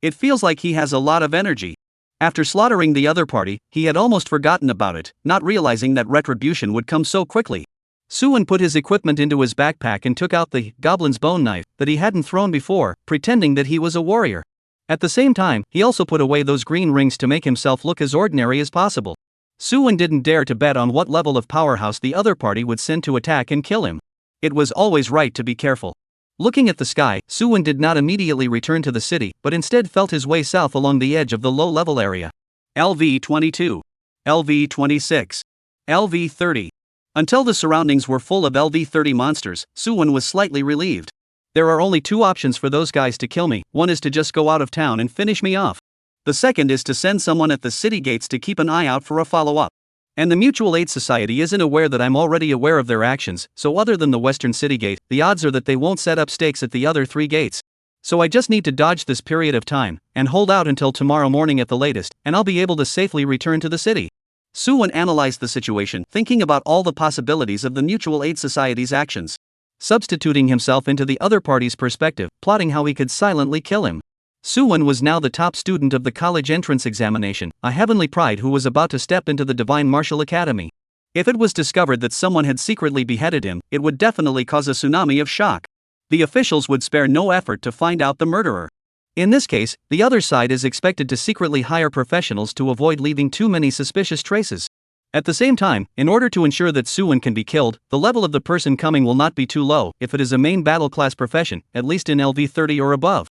It feels like he has a lot of energy. After slaughtering the other party, he had almost forgotten about it, not realizing that retribution would come so quickly. Su Wen put his equipment into his backpack and took out the goblin's bone knife that he hadn't thrown before, pretending that he was a warrior. At the same time, he also put away those green rings to make himself look as ordinary as possible. Su Wen didn't dare to bet on what level of powerhouse the other party would send to attack and kill him. It was always right to be careful. Looking at the sky, Su Wen did not immediately return to the city, but instead felt his way south along the edge of the low-level area. LV-22. LV-26. LV-30. Until the surroundings were full of LV-30 monsters, Su Wen was slightly relieved. There are only 2 options for those guys to kill me. One is to just go out of town and finish me off. The second is to send someone at the city gates to keep an eye out for a follow-up. And the Mutual Aid Society isn't aware that I'm already aware of their actions, so other than the Western City Gate, the odds are that they won't set up stakes at the other 3 gates. So I just need to dodge this period of time, and hold out until tomorrow morning at the latest, and I'll be able to safely return to the city. Su Wen analyzed the situation, thinking about all the possibilities of the Mutual Aid Society's actions. Substituting himself into the other party's perspective, plotting how he could silently kill him. Su Wen was now the top student of the college entrance examination, a heavenly pride who was about to step into the Divine Martial Academy. If it was discovered that someone had secretly beheaded him, it would definitely cause a tsunami of shock. The officials would spare no effort to find out the murderer. In this case, the other side is expected to secretly hire professionals to avoid leaving too many suspicious traces. At the same time, in order to ensure that Su Wen can be killed, the level of the person coming will not be too low if it is a main battle class profession, at least in LV-30 or above.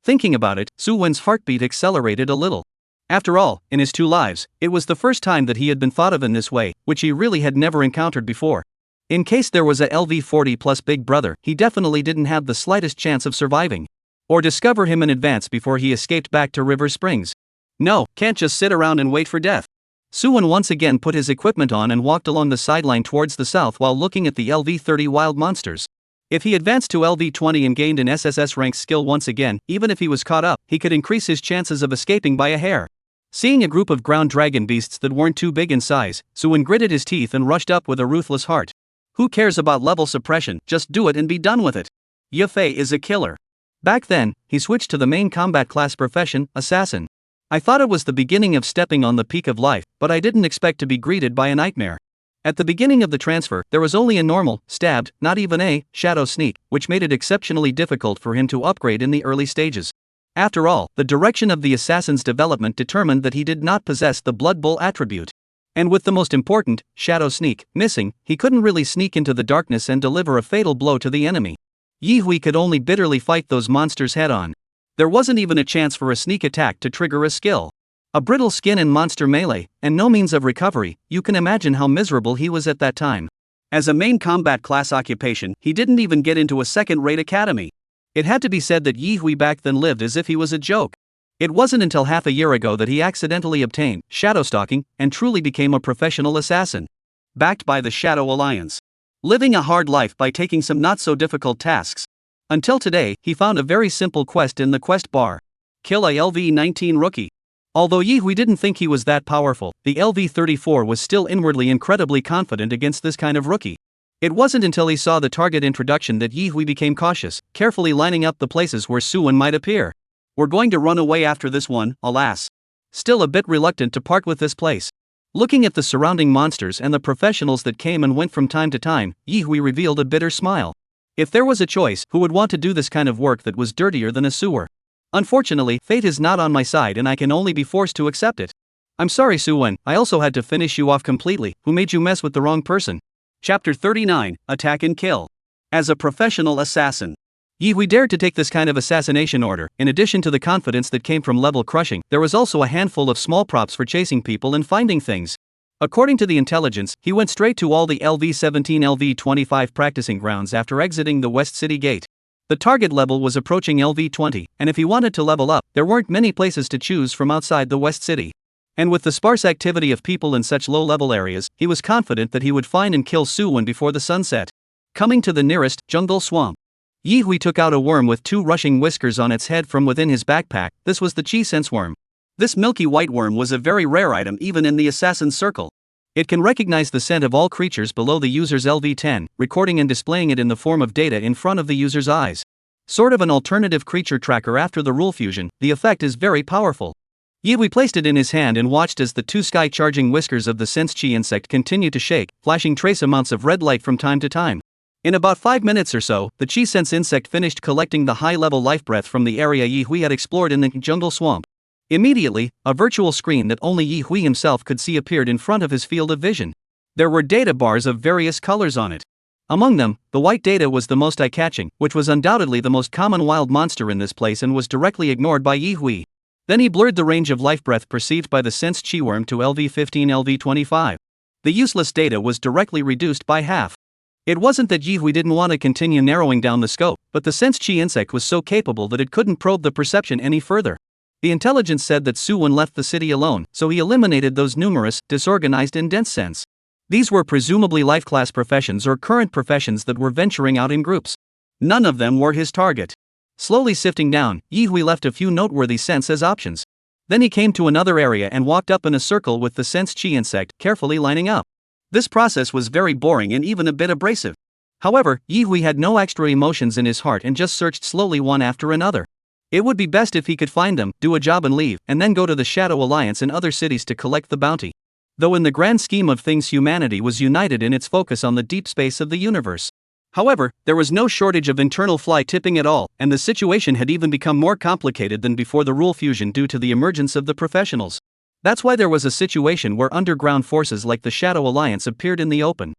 Thinking about it, Su Wen's heartbeat accelerated a little. After all, in his 2 lives, it was the first time that he had been thought of in this way, which he really had never encountered before. In case there was a LV-40 plus big brother, he definitely didn't have the slightest chance of surviving. Or discover him in advance before he escaped back to River Springs. No, can't just sit around and wait for death. Su Wen once again put his equipment on and walked along the sideline towards the south while looking at the LV-30 wild monsters. If he advanced to LV-20 and gained an SSS rank skill once again, even if he was caught up, he could increase his chances of escaping by a hair. Seeing a group of ground dragon beasts that weren't too big in size, Su Wen gritted his teeth and rushed up with a ruthless heart. Who cares about level suppression, just do it and be done with it. Ye Fei is a killer. Back then, he switched to the main combat class profession, assassin. I thought it was the beginning of stepping on the peak of life, but I didn't expect to be greeted by a nightmare. At the beginning of the transfer, there was only a normal, stabbed, not even a shadow sneak, which made it exceptionally difficult for him to upgrade in the early stages. After all, the direction of the assassin's development determined that he did not possess the Blood Bowl attribute. And with the most important, shadow sneak, missing, he couldn't really sneak into the darkness and deliver a fatal blow to the enemy. Yi Hui could only bitterly fight those monsters head-on. There wasn't even a chance for a sneak attack to trigger a skill. A brittle skin and monster melee, and no means of recovery. You can imagine how miserable he was at that time. As a main combat class occupation, he didn't even get into a second-rate academy. It had to be said that Yi Hui back then lived as if he was a joke. It wasn't until half a year ago that he accidentally obtained shadow stalking and truly became a professional assassin. Backed by the Shadow Alliance. Living a hard life by taking some not-so-difficult tasks. Until today, he found a very simple quest in the quest bar. Kill a LV-19 rookie. Although Yi Hui didn't think he was that powerful, the LV-34 was still inwardly incredibly confident against this kind of rookie. It wasn't until he saw the target introduction that Yi Hui became cautious, carefully lining up the places where Su Wen might appear. We're going to run away after this one, alas. Still a bit reluctant to part with this place. Looking at the surrounding monsters and the professionals that came and went from time to time, Yi Hui revealed a bitter smile. If there was a choice, who would want to do this kind of work that was dirtier than a sewer? Unfortunately, fate is not on my side and I can only be forced to accept it.
I'm sorry Su-wen, I also had to finish you off completely. Who made you mess with the wrong person?
Chapter 39, Attack and Kill. As a professional assassin.
Yi Hui dared to take this kind of assassination order. In addition to the confidence that came from level crushing, there was also a handful of small props for chasing people and finding things. According to the intelligence, he went straight to all the LV-17 LV-25 practicing grounds after exiting the West City Gate. The target level was approaching LV-20, and if he wanted to level up, there weren't many places to choose from outside the West City. And with the sparse activity of people in such low-level areas, he was confident that he would find and kill Su-wen before the sun set. Coming to the nearest jungle swamp, Yi Hui took out a worm with 2 rushing whiskers on its head from within his backpack. This was the Chi Sense worm.
This milky white worm was a very rare item even in the assassin circle.
It can recognize the scent of all creatures below the user's LV-10, recording and displaying it in the form of data in front of the user's eyes. Sort of an alternative creature tracker after the rule fusion, the effect is very powerful. Yi Hui placed it in his hand and watched as the 2 sky-charging whiskers of the Sense Chi insect continued to shake, flashing trace amounts of red light from time to time. In about 5 minutes or so, the Chi Sense insect finished collecting the high-level life breath from the area Yi Hui had explored in the jungle swamp. Immediately, a virtual screen that only Yi Hui himself could see appeared in front of his field of vision. There were data bars of various colors on it. Among them, the white data was the most eye-catching, which was undoubtedly the most common wild monster in this place and was directly ignored by Yi Hui. Then he blurred the range of life breath perceived by the Sense Chi worm to LV-15 LV-25. The useless data was directly reduced by half. It wasn't that Yi Hui didn't want to continue narrowing down the scope, but the Sense Chi insect was so capable that it couldn't probe the perception any further. The intelligence said that Su-wen left the city alone, so he eliminated those numerous, disorganized and dense scents. These were presumably life-class professions or current professions that were venturing out in groups.
None of them were his target.
Slowly sifting down, Yi Hui left a few noteworthy scents as options. Then he came to another area and walked up in a circle with the Sense Chi insect carefully lining up.
This process was very boring and even a bit abrasive.
However, Yi Hui had no extra emotions in his heart and just searched slowly one after another. It would be best if he could find them, do a job and leave, and then go to the Shadow Alliance in other cities to collect the bounty. Though in the grand scheme of things humanity was united in its focus on the deep space of the universe.
However, there was no shortage of internal fly tipping at all, and the situation had even become more complicated than before the rule fusion due to the emergence of the professionals. That's why there was a situation where underground forces like the Shadow Alliance appeared in the open.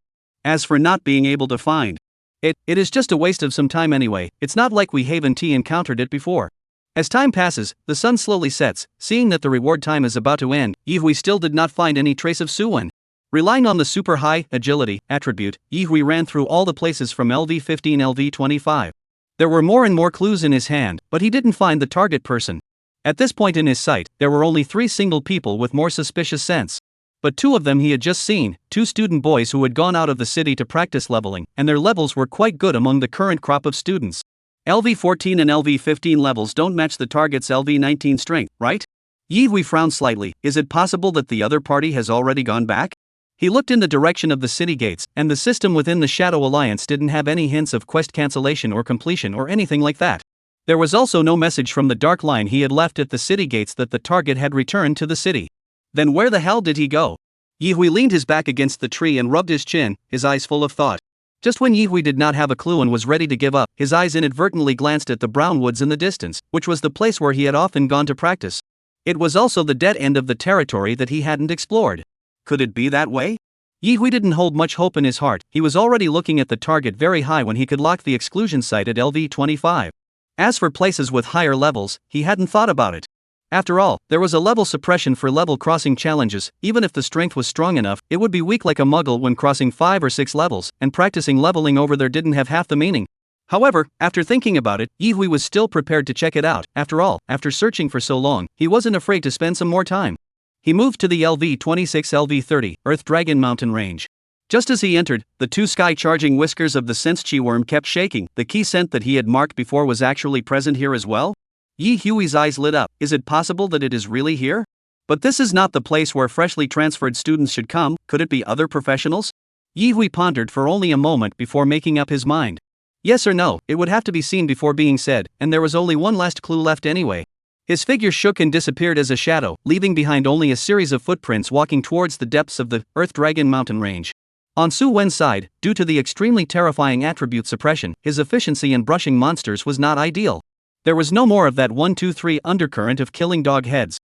As for not being able to find it is just a waste of some time anyway. It's not like we haven't encountered it before. As time passes, the sun slowly sets. Seeing that the reward time is about to end, Yi Hui still did not find any trace of Su-wen. Relying on the super high agility attribute, Yi Hui ran through all the places from LV-15 LV-25. There were more and more clues in his hand, but he didn't find the target person. At this point in his sight, there were only 3 single people with more suspicious scents. But 2 of them he had just seen, 2 student boys who had gone out of the city to practice leveling, and their levels were quite good among the current crop of students. LV-14 and LV-15 levels don't match the target's LV-19 strength, right? Yi Hui frowned slightly. Is it possible that the other party has already gone back? He looked in the direction of the city gates, and the system within the Shadow Alliance didn't have any hints of quest cancellation or completion or anything like that. There was also no message from the dark line he had left at the city gates that the target had returned to the city. Then where the hell did he go? Yi Hui leaned his back against the tree and rubbed his chin, his eyes full of thought. Just when Yi Hui did not have a clue and was ready to give up, his eyes inadvertently glanced at the brown woods in the distance, which was the place where he had often gone to practice. It was also the dead end of the territory that he hadn't explored. Could it be that way? Yi Hui didn't hold much hope in his heart. He was already looking at the target very high when he could lock the exclusion site at LV-25. As for places with higher levels, he hadn't thought about it. After all, there was a level suppression for level crossing challenges. Even if the strength was strong enough, it would be weak like a muggle when crossing 5 or 6 levels, and practicing leveling over there didn't have half the meaning. However, after thinking about it, Yi Hui was still prepared to check it out. After all, after searching for so long, he wasn't afraid to spend some more time. He moved to the LV-26 LV-30, Earth Dragon Mountain Range. Just as he entered, the 2 sky-charging whiskers of the Sense Chi worm kept shaking. The key scent that he had marked before was actually present here as well? Yi Hui's eyes lit up. Is it possible that it is really here? But this is not the place where freshly transferred students should come. Could it be other professionals? Yi Hui pondered for only a moment before making up his mind. Yes or no, it would have to be seen before being said, and there was only one last clue left anyway. His figure shook and disappeared as a shadow, leaving behind only a series of footprints walking towards the depths of the Earth Dragon Mountain Range. On Su-wen's side, due to the extremely terrifying attribute suppression, his efficiency in brushing monsters was not ideal. There was no more of that 1-2-3 undercurrent of killing dog heads.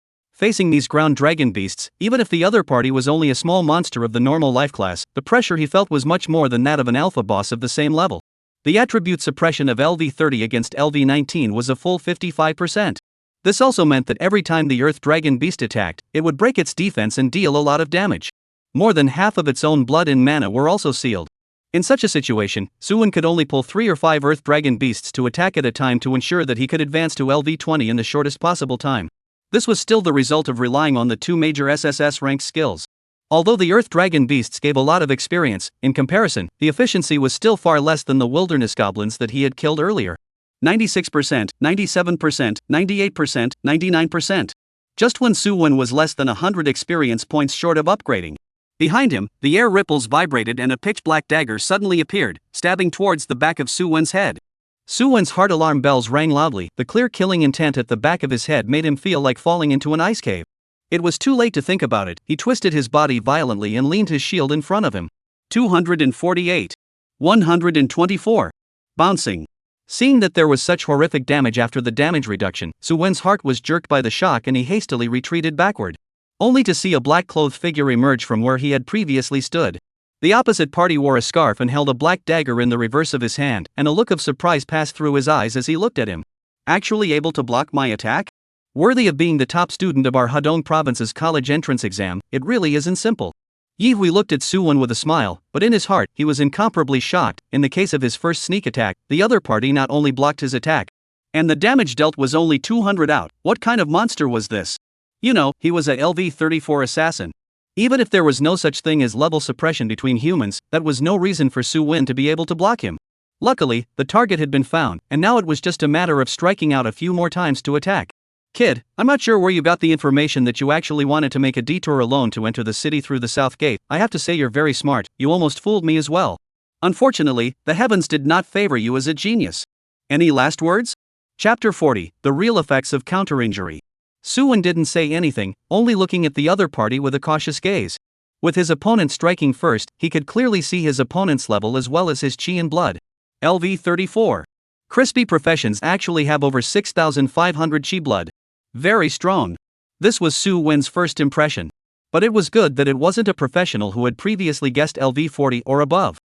Facing these ground dragon beasts, even if the other party was only a small monster of the normal life class, the pressure he felt was much more than that of an alpha boss of the same level. The attribute suppression of LV30 against LV19 was a full 55%. This also meant that every time the Earth Dragon Beast attacked, it would break its defense and deal a lot of damage. More than half of its own blood and mana were also sealed. In such a situation, Suwon could only pull 3 or 5 Earth Dragon Beasts to attack at a time to ensure that he could advance to LV20 in the shortest possible time. This was still the result of relying on the 2 major SSS ranked skills. Although the Earth Dragon Beasts gave a lot of experience, in comparison, the efficiency was still far less than the wilderness goblins that he had killed earlier. 96%, 97%, 98%, 99%. Just when Suwon was less than 100 experience points short of upgrading. Behind him, the air ripples vibrated and a pitch-black dagger suddenly appeared, stabbing towards the back of Suwon's head. Suwon's heart alarm bells rang loudly. The clear killing intent at the back of his head made him feel like falling into an ice cave. It was too late to think about it. He twisted his body violently and leaned his shield in front of him. 248. 124. Bouncing. Seeing that there was such horrific damage after the damage reduction, Suwon's heart was jerked by the shock and he hastily retreated backward. Only to see a black-clothed figure emerge from where he had previously stood. The opposite party wore a scarf and held a black dagger in the reverse of his hand, and a look of surprise passed through his eyes as he looked at him. Actually able to block my attack? Worthy of being the top student of our Hadong province's college entrance exam, it really isn't simple. Yihui looked at Suwon with a smile, but in his heart, he was incomparably shocked. In the case of his first sneak attack, the other party not only blocked his attack, and the damage dealt was only 200 out. What kind of monster was this? You know, he was a LV34 assassin. Even if there was no such thing as level suppression between humans, that was no reason for Suwon to be able to block him. Luckily, the target had been found, and now it was just a matter of striking out a few more times to attack. Kid, I'm not sure where you got the information that you actually wanted to make a detour alone to enter the city through the south gate. I have to say you're very smart. You almost fooled me as well. Unfortunately, the heavens did not favor you as a genius. Any last words? Chapter 40, The Real Effects of Counter-Injury. Suwon didn't say anything, only looking at the other party with a cautious gaze. With his opponent striking first, he could clearly see his opponent's level as well as his chi and blood. LV34. Crispy professions actually have over 6,500 chi blood. Very strong. This was Suwon's first impression. But it was good that it wasn't a professional who had previously guessed LV40 or above.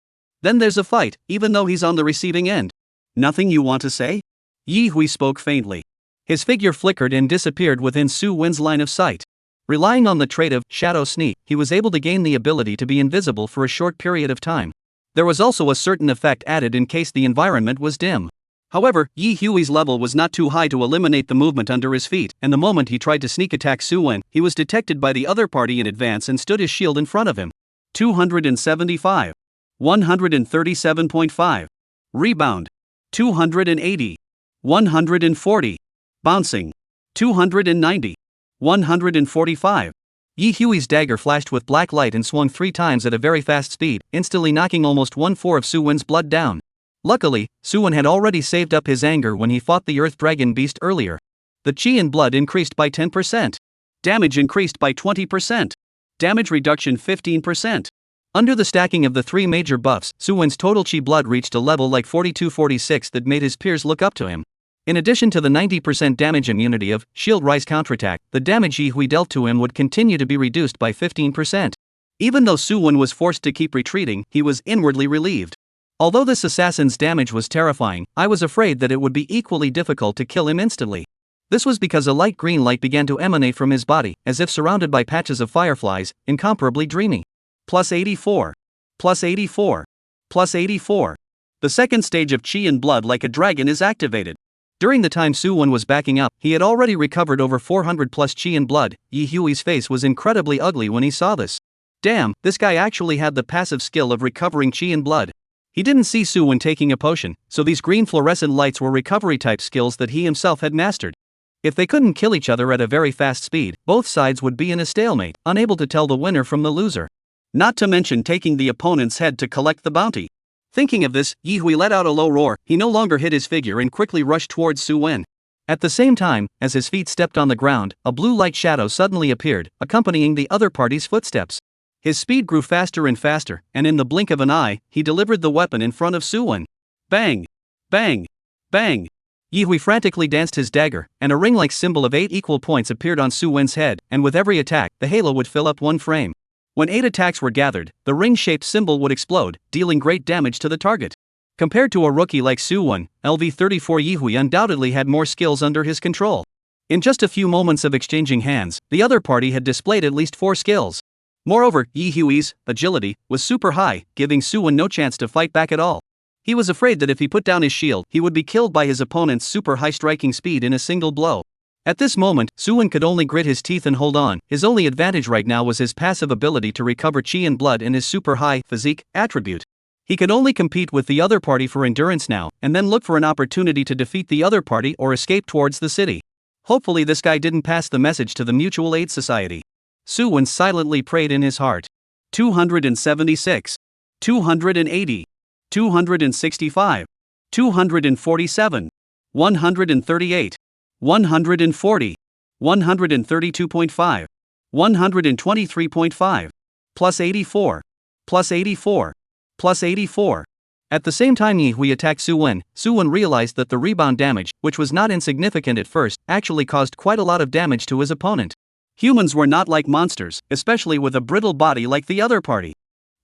Then there's a fight, even though he's on the receiving end. Nothing you want to say? Yihui spoke faintly. His figure flickered and disappeared within Suwon's line of sight. Relying on the trait of shadow sneak, he was able to gain the ability to be invisible for a short period of time. There was also a certain effect added in case the environment was dim. However, Yihui's level was not too high to eliminate the movement under his feet, and the moment he tried to sneak attack Suwon, he was detected by the other party in advance and stood his shield in front of him. 275. 137.5. Rebound. 280. 140. Bouncing. 290. 145. Yihui's dagger flashed with black light and swung 3 times at a very fast speed, instantly knocking almost 1/4 of Suwon's blood down. Luckily, Suwon had already saved up his anger when he fought the Earth Dragon Beast earlier. The chi and blood increased by 10%. Damage increased by 20%. Damage reduction 15%. Under the stacking of the 3 major buffs, Suwon's total chi blood reached a level like 42-46 that made his peers look up to him. In addition to the 90% damage immunity of Shield Rise Counterattack, the damage Yihui dealt to him would continue to be reduced by 15%. Even though Suwon was forced to keep retreating, he was inwardly relieved. Although this assassin's damage was terrifying, I was afraid that it would be equally difficult to kill him instantly. This was because a light green light began to emanate from his body, as if surrounded by patches of fireflies, incomparably dreamy. Plus 84. Plus 84. Plus 84. The second stage of chi and blood like a dragon is activated. During the time Suwon was backing up, he had already recovered over 400 plus chi and blood. Yihui's face was incredibly ugly when he saw this. Damn, this guy actually had the passive skill of recovering chi and blood. He didn't see Suwon taking a potion, so these green fluorescent lights were recovery-type skills that he himself had mastered. If they couldn't kill each other at a very fast speed, both sides would be in a stalemate, unable to tell the winner from the loser. Not to mention taking the opponent's head to collect the bounty. Thinking of this, Yihui let out a low roar. He no longer hid his figure and quickly rushed towards Suwon. At the same time, as his feet stepped on the ground, a blue light shadow suddenly appeared, accompanying the other party's footsteps. His speed grew faster and faster, and in the blink of an eye, he delivered the weapon in front of Suwon. Bang! Bang! Bang! Yi Hui frantically danced his dagger, and a ring-like symbol of 8 equal points appeared on Su Wen's head, and with every attack, the halo would fill up one frame. When 8 attacks were gathered, the ring-shaped symbol would explode, dealing great damage to the target. Compared to a rookie like Su Wen, LV34 Yi Hui undoubtedly had more skills under his control. In just a few moments of exchanging hands, the other party had displayed at least 4 skills. Moreover, Yi Hui's agility was super high, giving Su Wen no chance to fight back at all. He was afraid that if he put down his shield, he would be killed by his opponent's super high striking speed in a single blow. At this moment, Su Wen could only grit his teeth and hold on. His only advantage right now was his passive ability to recover chi and blood and his super high physique attribute. He could only compete with the other party for endurance now, and then look for an opportunity to defeat the other party or escape towards the city. Hopefully this guy didn't pass the message to the Mutual Aid Society. Su Wen silently prayed in his heart. 276. 280. 265. 247. 138. 140. 132.5. 123.5. Plus 84. Plus 84. Plus 84. At the same time Yi Hui attacked Su Wen realized that the rebound damage, which was not insignificant at first, actually caused quite a lot of damage to his opponent. Humans were not like monsters, especially with a brittle body like the other party.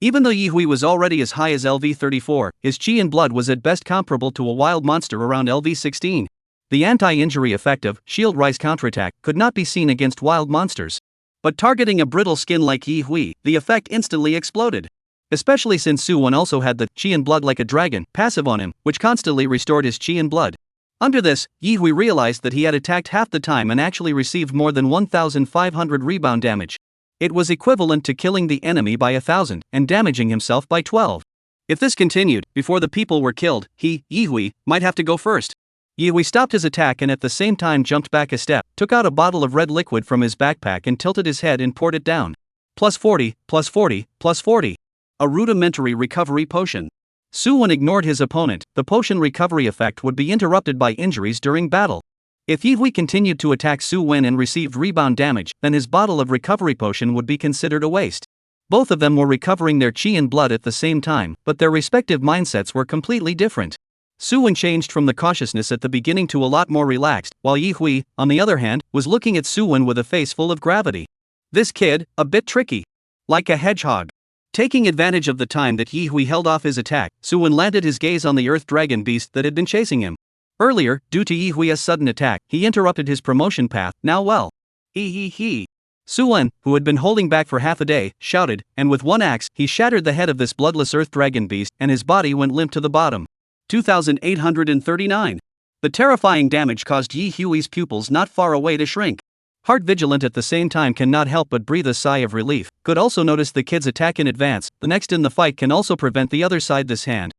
Even though Yi Hui was already as high as LV34, his chi and blood was at best comparable to a wild monster around LV16. The anti-injury effect of Shield Rise Counterattack could not be seen against wild monsters. But targeting a brittle skin like Yi Hui, the effect instantly exploded. Especially since Su Wen also had the chi and blood like a dragon passive on him, which constantly restored his chi and blood. Under this, Yi Hui realized that he had attacked half the time and actually received more than 1,500 rebound damage. It was equivalent to killing the enemy by 1,000 and damaging himself by 12. If this continued, before the people were killed, Yi Hui, might have to go first. Yi Hui stopped his attack and at the same time jumped back a step, took out a bottle of red liquid from his backpack and tilted his head and poured it down. Plus 40, plus 40, plus 40. A rudimentary recovery potion. Su Wen ignored his opponent. The potion recovery effect would be interrupted by injuries during battle. If Yi Hui continued to attack Su Wen and received rebound damage, then his bottle of recovery potion would be considered a waste. Both of them were recovering their chi and blood at the same time, but their respective mindsets were completely different. Su Wen changed from the cautiousness at the beginning to a lot more relaxed, while Yi Hui, on the other hand, was looking at Su Wen with a face full of gravity. This kid, a bit tricky. Like a hedgehog. Taking advantage of the time that Yi Hui held off his attack, Su Wen landed his gaze on the earth dragon beast that had been chasing him. Earlier, due to Yi Hui's sudden attack, he interrupted his promotion path. Now well. He. Su Wen, who had been holding back for half a day, shouted, and with one axe, he shattered the head of this bloodless earth dragon beast and his body went limp to the bottom. 2,839. The terrifying damage caused Yi Hui's pupils not far away to shrink. Heart Vigilant at the same time cannot help but breathe a sigh of relief. Could also notice the kid's attack in advance. The next in the fight can also prevent the other side. This hand,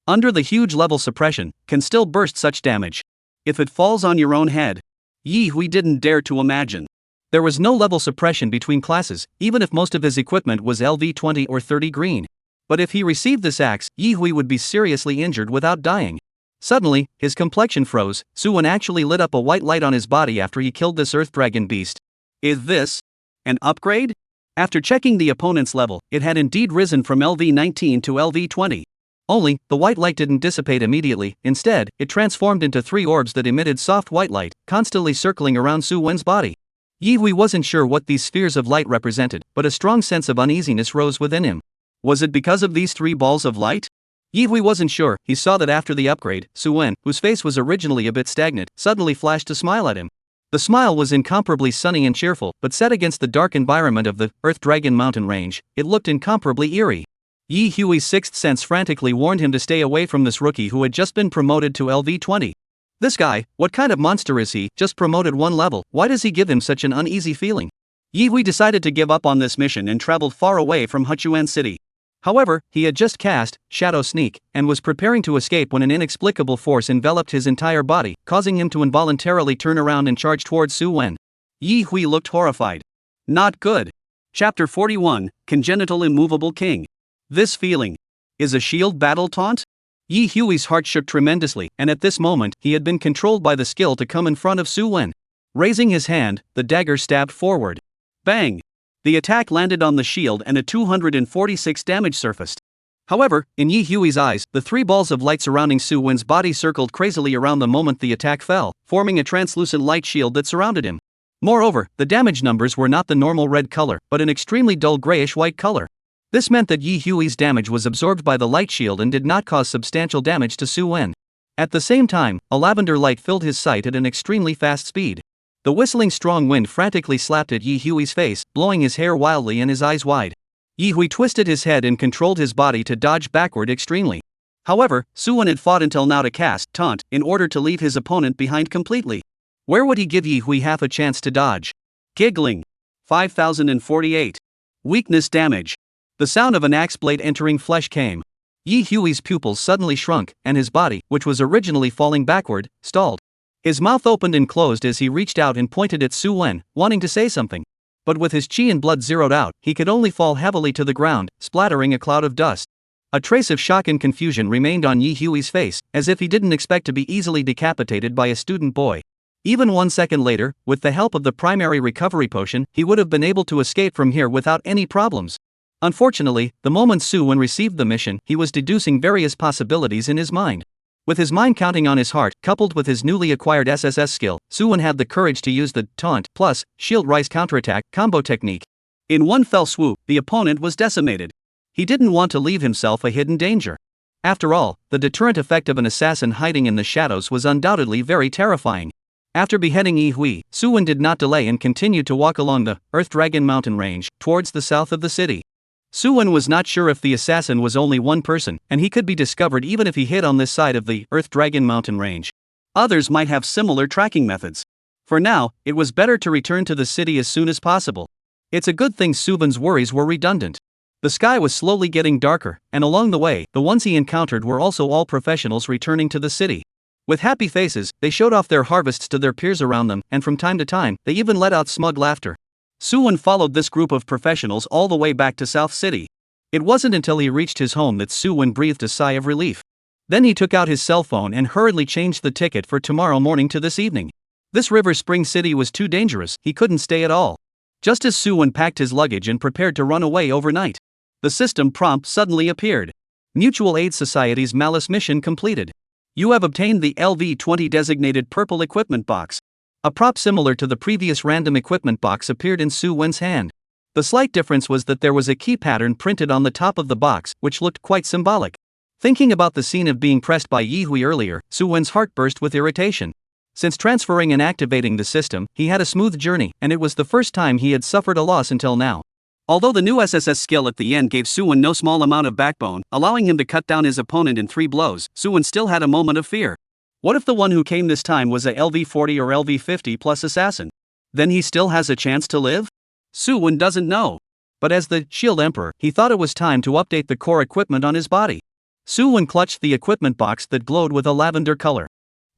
under the huge level suppression, can still burst such damage. If it falls on your own head. Yi Hui didn't dare to imagine. There was no level suppression between classes, even if most of his equipment was LV20 or 30 green. But if he received this axe, Yi Hui would be seriously injured without dying. Suddenly, his complexion froze. Su Wen actually lit up a white light on his body after he killed this earth dragon beast. Is this an upgrade? After checking the opponent's level, it had indeed risen from LV19 to LV20. Only, the white light didn't dissipate immediately. Instead, it transformed into 3 orbs that emitted soft white light, constantly circling around Su Wen's body. Yi Hui wasn't sure what these spheres of light represented, but a strong sense of uneasiness rose within him. Was it because of these 3 balls of light? Yi Hui wasn't sure. He saw that after the upgrade, Su Wen, whose face was originally a bit stagnant, suddenly flashed a smile at him. The smile was incomparably sunny and cheerful, but set against the dark environment of the Earth Dragon mountain range, it looked incomparably eerie. Yi Hui's sixth sense frantically warned him to stay away from this rookie who had just been promoted to LV20. This guy, what kind of monster is he? Just promoted 1 level, why does he give him such an uneasy feeling? Yi Hui decided to give up on this mission and traveled far away from Huchuan City. However, he had just cast Shadow Sneak and was preparing to escape when an inexplicable force enveloped his entire body, causing him to involuntarily turn around and charge towards Su Wen. Yi Hui looked horrified. Not good. Chapter 41, Congenital Immovable King. This feeling is a shield battle taunt? Yi Hui's heart shook tremendously, and at this moment, he had been controlled by the skill to come in front of Su Wen. Raising his hand, the dagger stabbed forward. Bang! The attack landed on the shield and a 246 damage surfaced.
However, in Yi Hui's eyes, the three balls of light surrounding Su Wen's body circled crazily around the moment the attack fell, forming a translucent light shield that surrounded him. Moreover, the damage numbers were not the normal red color, but an extremely dull grayish-white color. This meant that Yi Hui's damage was absorbed by the light shield and did not cause substantial damage to Su Wen. At the same time, a lavender light filled his sight at an extremely fast speed. The whistling strong wind frantically slapped at Yi Hui's face, blowing his hair wildly and his eyes wide. Yi Hui twisted his head and controlled his body to dodge backward extremely. However, Su Wen had fought until now to cast Taunt in order to leave his opponent behind completely. Where would he give Yi Hui half a chance to dodge? Giggling. 5048. Weakness damage. The sound of an axe blade entering flesh came. Yi Hui's pupils suddenly shrunk, and his body, which was originally falling backward, stalled. His mouth opened and closed as he reached out and pointed at Su Wen, wanting to say something. But with his chi and blood zeroed out, he could only fall heavily to the ground, splattering a cloud of dust. A trace of shock and confusion remained on Yi Hui's face, as if he didn't expect to be easily decapitated by a student boy. Even 1 second later, with the help of the primary recovery potion, he would have been able to escape from here without any problems. Unfortunately, the moment Su Wen received the mission, he was deducing various possibilities in his mind. With his mind counting on his heart, coupled with his newly acquired SSS skill, Su Wen had the courage to use the Taunt plus Shield Rise Counterattack combo technique. In one fell swoop, the opponent was decimated. He didn't want to leave himself a hidden danger. After all, the deterrent effect of an assassin hiding in the shadows was undoubtedly very terrifying. After beheading Yi Hui, Su Wen did not delay and continued to walk along the Earth Dragon mountain range, towards the south of the city. Su Wen was not sure if the assassin was only one person, and he could be discovered even if he hid on this side of the Earth Dragon mountain range. Others might have similar tracking methods. For now, it was better to return to the city as soon as possible. It's a good thing Su Wen's worries were redundant. The sky was slowly getting darker, and along the way, the ones he encountered were also all professionals returning to the city. With happy faces, they showed off their harvests to their peers around them, and from time to time, they even let out smug laughter. Su Wen followed this group of professionals all the way back to South City. It wasn't until he reached his home that Su Wen breathed a sigh of relief. Then he took out his cell phone and hurriedly changed the ticket for tomorrow morning to this evening. This River Spring City was too dangerous, he couldn't stay at all. Just as Su Wen packed his luggage and prepared to run away overnight, the system prompt suddenly appeared. Mutual Aid Society's Malice mission completed. You have obtained the LV-20 designated purple equipment box. A prop similar to the previous random equipment box appeared in Su Wen's hand. The slight difference was that there was a key pattern printed on the top of the box, which looked quite symbolic. Thinking about the scene of being pressed by Yi Hui earlier, Su Wen's heart burst with irritation. Since transferring and activating the system, he had a smooth journey, and it was the first time he had suffered a loss until now. Although the new SSS skill at the end gave Su Wen no small amount of backbone, allowing him to cut down his opponent in 3 blows, Su Wen still had a moment of fear. What if the one who came this time was a LV-40 or LV-50 plus assassin? Then he still has a chance to live? Su Wen doesn't know. But as the Shield Emperor, he thought it was time to update the core equipment on his body. Su Wen clutched the equipment box that glowed with a lavender color.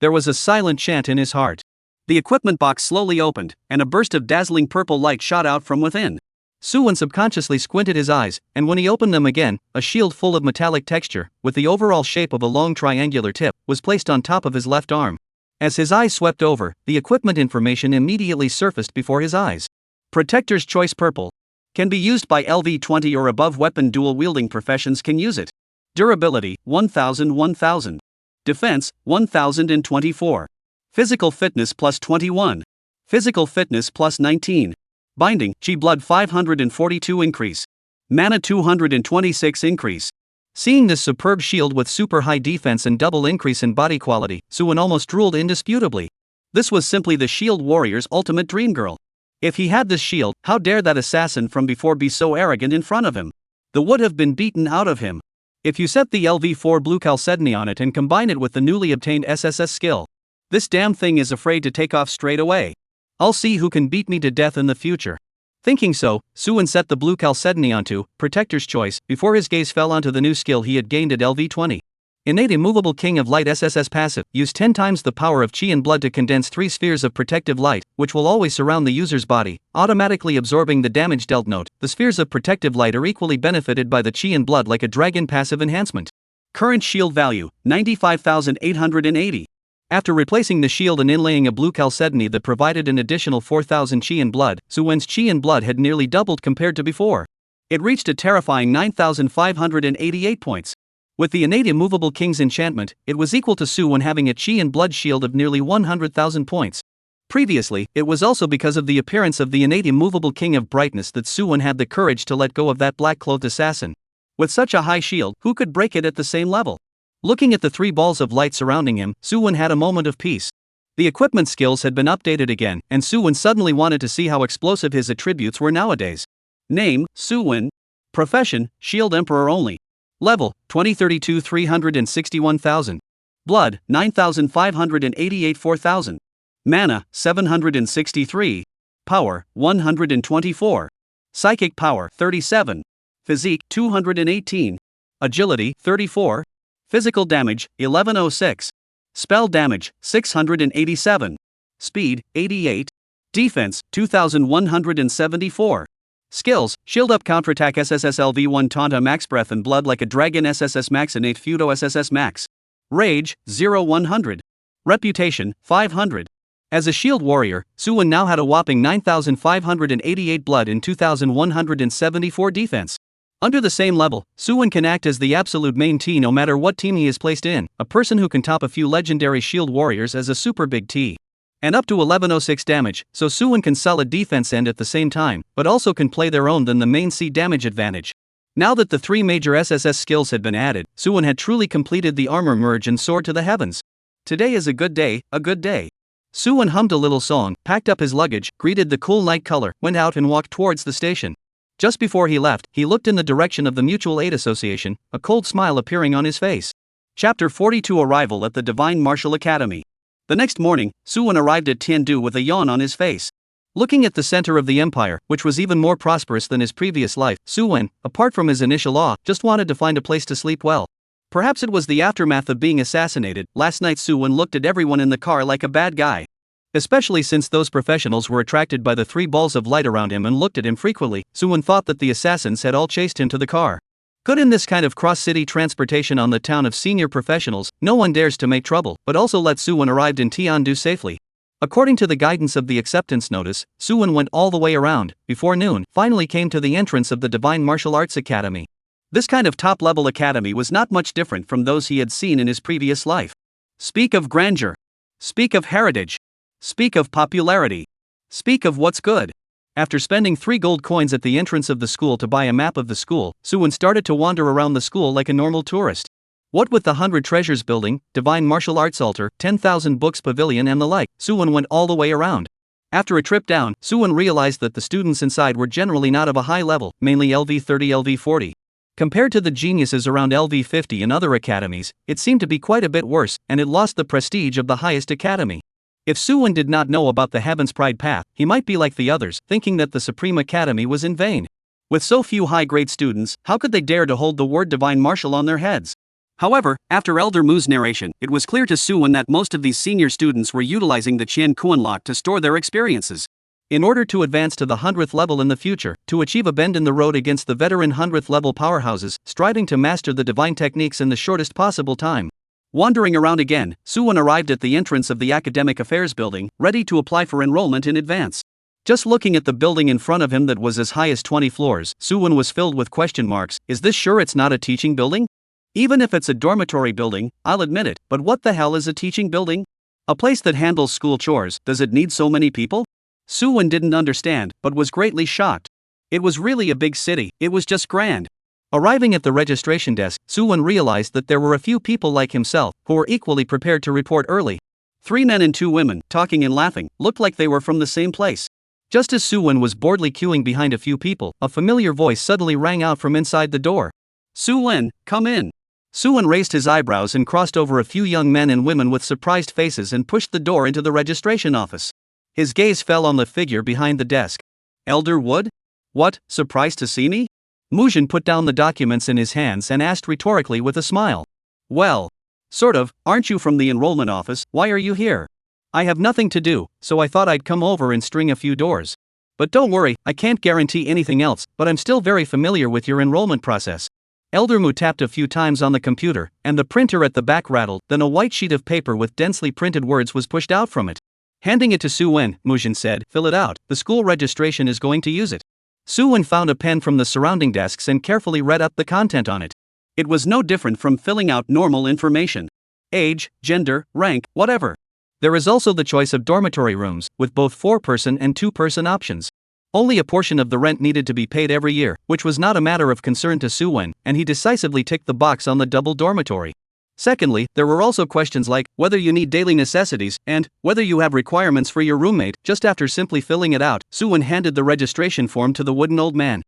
There was a silent chant in his heart. The equipment box slowly opened, and a burst of dazzling purple light shot out from within. Su Wen subconsciously squinted his eyes, and when he opened them again, a shield full of metallic texture, with the overall shape of a long triangular tip, was placed on top of his left arm. As his eyes swept over, the equipment information immediately surfaced before his eyes. Protector's Choice Purple. Can be used by LV-20 or above weapon dual-wielding professions can use it. Durability, 1000. Defense, 1024. Physical fitness plus 21. Physical fitness plus 19. Binding, Chi Blood 542 increase. Mana 226 increase. Seeing this superb shield with super high defense and double increase in body quality, Su Wen almost drooled indisputably. This was simply the shield warrior's ultimate dream girl. If he had this shield, how dare that assassin from before be so arrogant in front of him? The would have been beaten out of him. If you set the LV-4 Blue Chalcedony on it and combine it with the newly obtained SSS skill, this damn thing is afraid to take off straight away. I'll see who can beat me to death in the future. Thinking so, Su Wen set the Blue Chalcedony onto Protector's Choice before his gaze fell onto the new skill he had gained at LV-20. Innate Immovable King of Light SSS passive. Use 10 times the power of Chi and Blood to condense 3 spheres of protective light, which will always surround the user's body, automatically absorbing the damage dealt. Note, the spheres of protective light are equally benefited by the Chi and Blood like a dragon passive enhancement. Current shield value, 95,880. After replacing the shield and inlaying a Blue Chalcedony that provided an additional 4,000 Chi and Blood, Su Wen's Chi and Blood had nearly doubled compared to before. It reached a terrifying 9,588 points. With the innate immovable king's enchantment, it was equal to Suwon having a chi and blood shield of nearly 100,000 points. Previously, it was also because of the appearance of the innate immovable king of brightness that Suwon had the courage to let go of that black-clothed assassin. With such a high shield, who could break it at the same level? Looking at the three balls of light surrounding him, Suwon had a moment of peace. The equipment skills had been updated again, and Suwon suddenly wanted to see how explosive his attributes were nowadays. Name, Suwon. Profession, Shield Emperor only. Level, 2032 361,000. Blood, 9,588 4,000. Mana, 763. Power, 124. Psychic power, 37. Physique, 218. Agility, 34. Physical damage, 1106. Spell damage, 687. Speed, 88. Defense, 2174. Skills, Shield Up Counterattack SSS LV1 Taunta Max Breath and Blood Like a Dragon SSS Max Innate Feudo SSS Max. Rage, 0-100. Reputation, 500. As a shield warrior, Suwon now had a whopping 9,588 blood and 2,174 defense. Under the same level, Suwon can act as the absolute main T no matter what team he is placed in, a person who can top a few legendary shield warriors as a super big T. And up to 1106 damage, so Suwon can sell a defense end at the same time, but also can play their own than the main C damage advantage. Now that the three major SSS skills had been added, Suwon had truly completed the armor merge and soared to the heavens. Today is a good day, a good day. Suwon hummed a little song, packed up his luggage, greeted the cool night color, went out and walked towards the station. Just before he left, he looked in the direction of the Mutual Aid Association, a cold smile appearing on his face. Chapter 42 Arrival at the Divine Martial Academy. The next morning, Suwon arrived at Tiandu with a yawn on his face. Looking at the center of the empire, which was even more prosperous than his previous life, Suwon, apart from his initial awe, just wanted to find a place to sleep well. Perhaps it was the aftermath of being assassinated. Last night Suwon looked at everyone in the car like a bad guy. Especially since those professionals were attracted by the three balls of light around him and looked at him frequently, Suwon thought that the assassins had all chased him to the car. Good in this kind of cross-city transportation on the town of senior professionals, no one dares to make trouble, but also let Suwon arrived in Tiandu safely. According to the guidance of the acceptance notice, Suwon went all the way around, before noon, finally came to the entrance of the Divine Martial Arts Academy. This kind of top-level academy was not much different from those he had seen in his previous life. Speak of grandeur. Speak of heritage. Speak of popularity. Speak of what's good. After spending 3 gold coins at the entrance of the school to buy a map of the school, Suwon started to wander around the school like a normal tourist. What with the 100 treasures building, Divine Martial Arts Altar, 10,000 books pavilion and the like, Suwon went all the way around. After a trip down, Suwon realized that the students inside were generally not of a high level, mainly LV 30 LV 40. Compared to the geniuses around LV 50 and other academies, it seemed to be quite a bit worse, and it lost the prestige of the highest academy. If Suwon did not know about the Heaven's Pride path, he might be like the others, thinking that the Supreme Academy was in vain. With so few high-grade students, how could they dare to hold the word Divine Martial on their heads? However, after Elder Mu's narration, it was clear to Suwon that most of these senior students were utilizing the Qian Kuan lock to store their experiences. In order to advance to the 100th level in the future, to achieve a bend in the road against the veteran 100th level powerhouses, striving to master the divine techniques in the shortest possible time. Wandering around again, Suwon arrived at the entrance of the Academic Affairs building, ready to apply for enrollment in advance. Just looking at the building in front of him that was as high as 20 floors, Suwon was filled with question marks. Is this sure it's not a teaching building? Even if it's a dormitory building, I'll admit it, but what the hell is a teaching building? A place that handles school chores, does it need so many people? Suwon didn't understand, but was greatly shocked. It was really a big city, it was just grand. Arriving at the registration desk, Suwon realized that there were a few people like himself, who were equally prepared to report early. 3 men and 2 women, talking and laughing, looked like they were from the same place. Just as Suwon was boredly queuing behind a few people, a familiar voice suddenly rang out from inside the door. Suwon, come in. Suwon raised his eyebrows and crossed over a few young men and women with surprised faces and pushed the door into the registration office. His gaze fell on the figure behind the desk. Elder Wood? What, surprised to see me? Mujin put down the documents in his hands and asked rhetorically with a smile. Well, sort of, aren't you from the enrollment office? Why are you here? I have nothing to do, so I thought I'd come over and string a few doors. But don't worry, I can't guarantee anything else, but I'm still very familiar with your enrollment process. Elder Mu tapped a few times on the computer, and the printer at the back rattled, then a white sheet of paper with densely printed words was pushed out from it. Handing it to Suwon, Mujin said, fill it out, the school registration is going to use it. Suwon found a pen from the surrounding desks and carefully read up the content on it. It was no different from filling out normal information. Age, gender, rank, whatever. There is also the choice of dormitory rooms, with both 4-person and 2-person options. Only a portion of the rent needed to be paid every year, which was not a matter of concern to Suwon, and he decisively ticked the box on the double dormitory. Secondly, there were also questions like whether you need daily necessities and whether you have requirements for your roommate. Just after simply filling it out, Suwon handed the registration form to the wooden old man.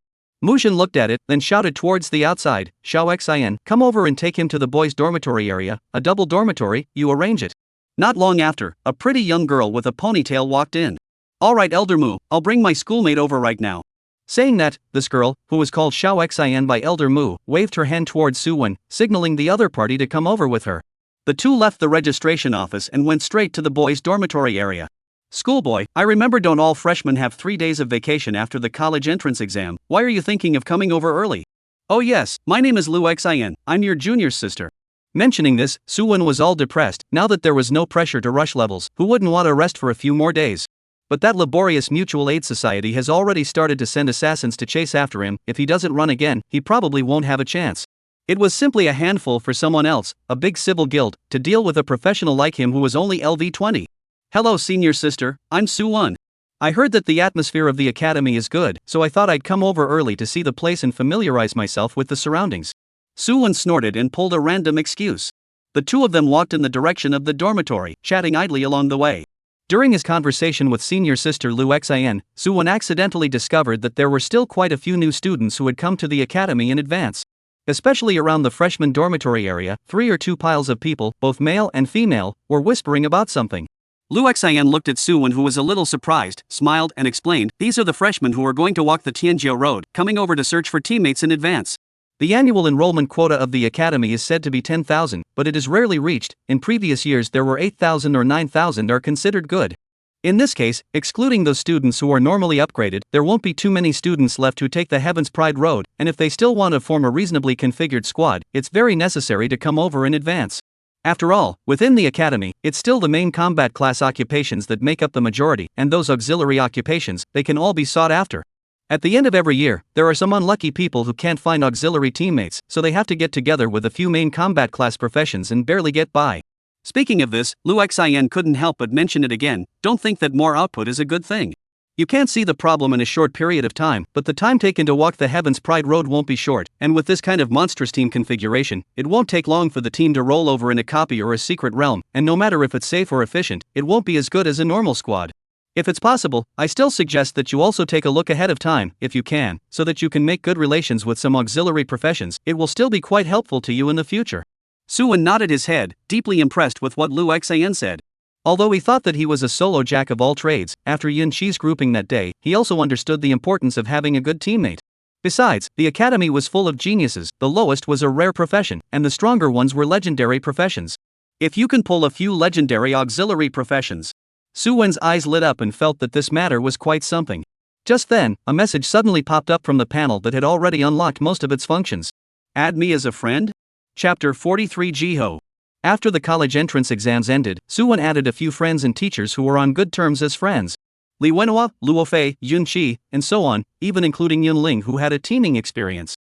Mujin looked at it, then shouted towards the outside, "Xiao Xin, come over and take him to the boys' dormitory area, a double dormitory, you arrange it." Not long after, a pretty young girl with a ponytail walked in. "Alright Elder Mu, I'll bring my schoolmate over right now." Saying that, this girl, who was called Xiao Xin by Elder Mu, waved her hand towards Suwon, signaling the other party to come over with her. The two left the registration office and went straight to the boys' dormitory area. "Schoolboy, I remember don't all freshmen have 3 days of vacation after the college entrance exam, why are you thinking of coming over early?" "Oh yes, my name is Lu Xin, I'm your junior's sister." Mentioning this, Suwon was all depressed, now that there was no pressure to rush levels, who wouldn't want to rest for a few more days? But that laborious mutual aid society has already started to send assassins to chase after him. If he doesn't run again, he probably won't have a chance. It was simply a handful for someone else, a big civil guild, to deal with a professional like him who was only LV20. "Hello senior sister, I'm Suwon. I heard that the atmosphere of the academy is good, so I thought I'd come over early to see the place and familiarize myself with the surroundings." Suwon snorted and pulled a random excuse. The two of them walked in the direction of the dormitory, chatting idly along the way. During his conversation with senior sister Lu Xin, Suwon accidentally discovered that there were still quite a few new students who had come to the academy in advance. Especially around the freshman dormitory area, 3 or 2 piles of people, both male and female, were whispering about something. Lu Xian looked at Suwon, who was a little surprised, smiled and explained, "These are the freshmen who are going to walk the Tianjiao Road, coming over to search for teammates in advance." The annual enrollment quota of the academy is said to be 10,000, but it is rarely reached. In previous years there were 8,000 or 9,000 are considered good. In this case, excluding those students who are normally upgraded, there won't be too many students left who take the Heaven's Pride Road, and if they still want to form a reasonably configured squad, it's very necessary to come over in advance. After all, within the academy, it's still the main combat class occupations that make up the majority, and those auxiliary occupations, they can all be sought after. At the end of every year, there are some unlucky people who can't find auxiliary teammates, so they have to get together with a few main combat class professions and barely get by. Speaking of this, Lu Xian couldn't help but mention it again. Don't think that more output is a good thing. You can't see the problem in a short period of time, but the time taken to walk the Heaven's Pride Road won't be short, and with this kind of monstrous team configuration, it won't take long for the team to roll over in a copy or a secret realm, and no matter if it's safe or efficient, it won't be as good as a normal squad. If it's possible, I still suggest that you also take a look ahead of time, if you can, so that you can make good relations with some auxiliary professions. It will still be quite helpful to you in the future. Suwon nodded his head, deeply impressed with what Lu Xian said. Although he thought that he was a solo jack of all trades, after Yin Shi's grouping that day, he also understood the importance of having a good teammate. Besides, the academy was full of geniuses, the lowest was a rare profession, and the stronger ones were legendary professions. If you can pull a few legendary auxiliary professions. Suwon's eyes lit up and felt that this matter was quite something. Just then, a message suddenly popped up from the panel that had already unlocked most of its functions. Add me as a friend? Chapter 43 Jiho. After the college entrance exams ended, Suwon added a few friends and teachers who were on good terms as friends. Li Wenhua, Luo Fei, Yun Qi, and so on, even including Yun Ling, who had a teaming experience.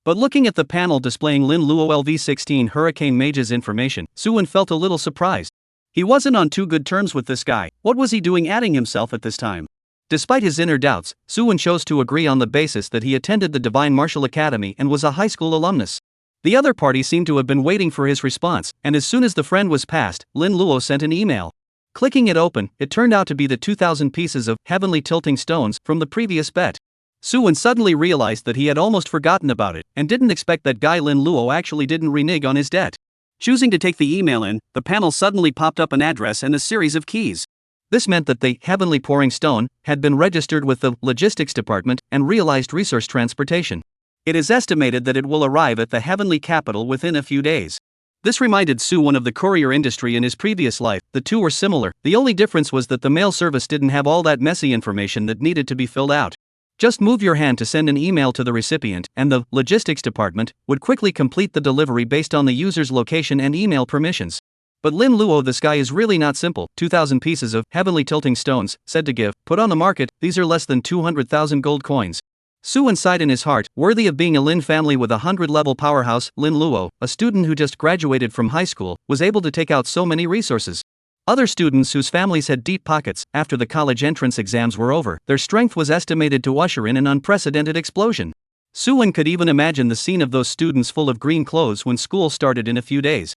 But looking at the panel displaying Lin Luo LV16 Hurricane Mage's information, Suwon felt a little surprised. He wasn't on too good terms with this guy. What was he doing adding himself at this time? Despite his inner doubts, Suwon chose to agree on the basis that he attended the Divine Martial Academy and was a high school alumnus. The other party seemed to have been waiting for his response, and as soon as the friend was passed, Lin Luo sent an email. Clicking it open, it turned out to be the 2,000 pieces of heavenly tilting stones from the previous bet. Suwon suddenly realized that he had almost forgotten about it, and didn't expect that guy Lin Luo actually didn't renege on his debt. Choosing to take the email in, the panel suddenly popped up an address and a series of keys. This meant that the heavenly pouring stone had been registered with the logistics department and realized resource transportation. It is estimated that it will arrive at the heavenly capital within a few days. This reminded Suwon of the courier industry in his previous life. The two were similar, the only difference was that the mail service didn't have all that messy information that needed to be filled out. Just move your hand to send an email to the recipient, and the logistics department would quickly complete the delivery based on the user's location and email permissions. But Lin Luo, this guy is really not simple. 2,000 pieces of heavenly tilting stones, said to give, put on the market, these are less than 200,000 gold coins. Suwon sighed in his heart, worthy of being a Lin family with a 100-level powerhouse. Lin Luo, a student who just graduated from high school, was able to take out so many resources. Other students whose families had deep pockets, after the college entrance exams were over, their strength was estimated to usher in an unprecedented explosion. Suwon could even imagine the scene of those students full of green clothes when school started in a few days.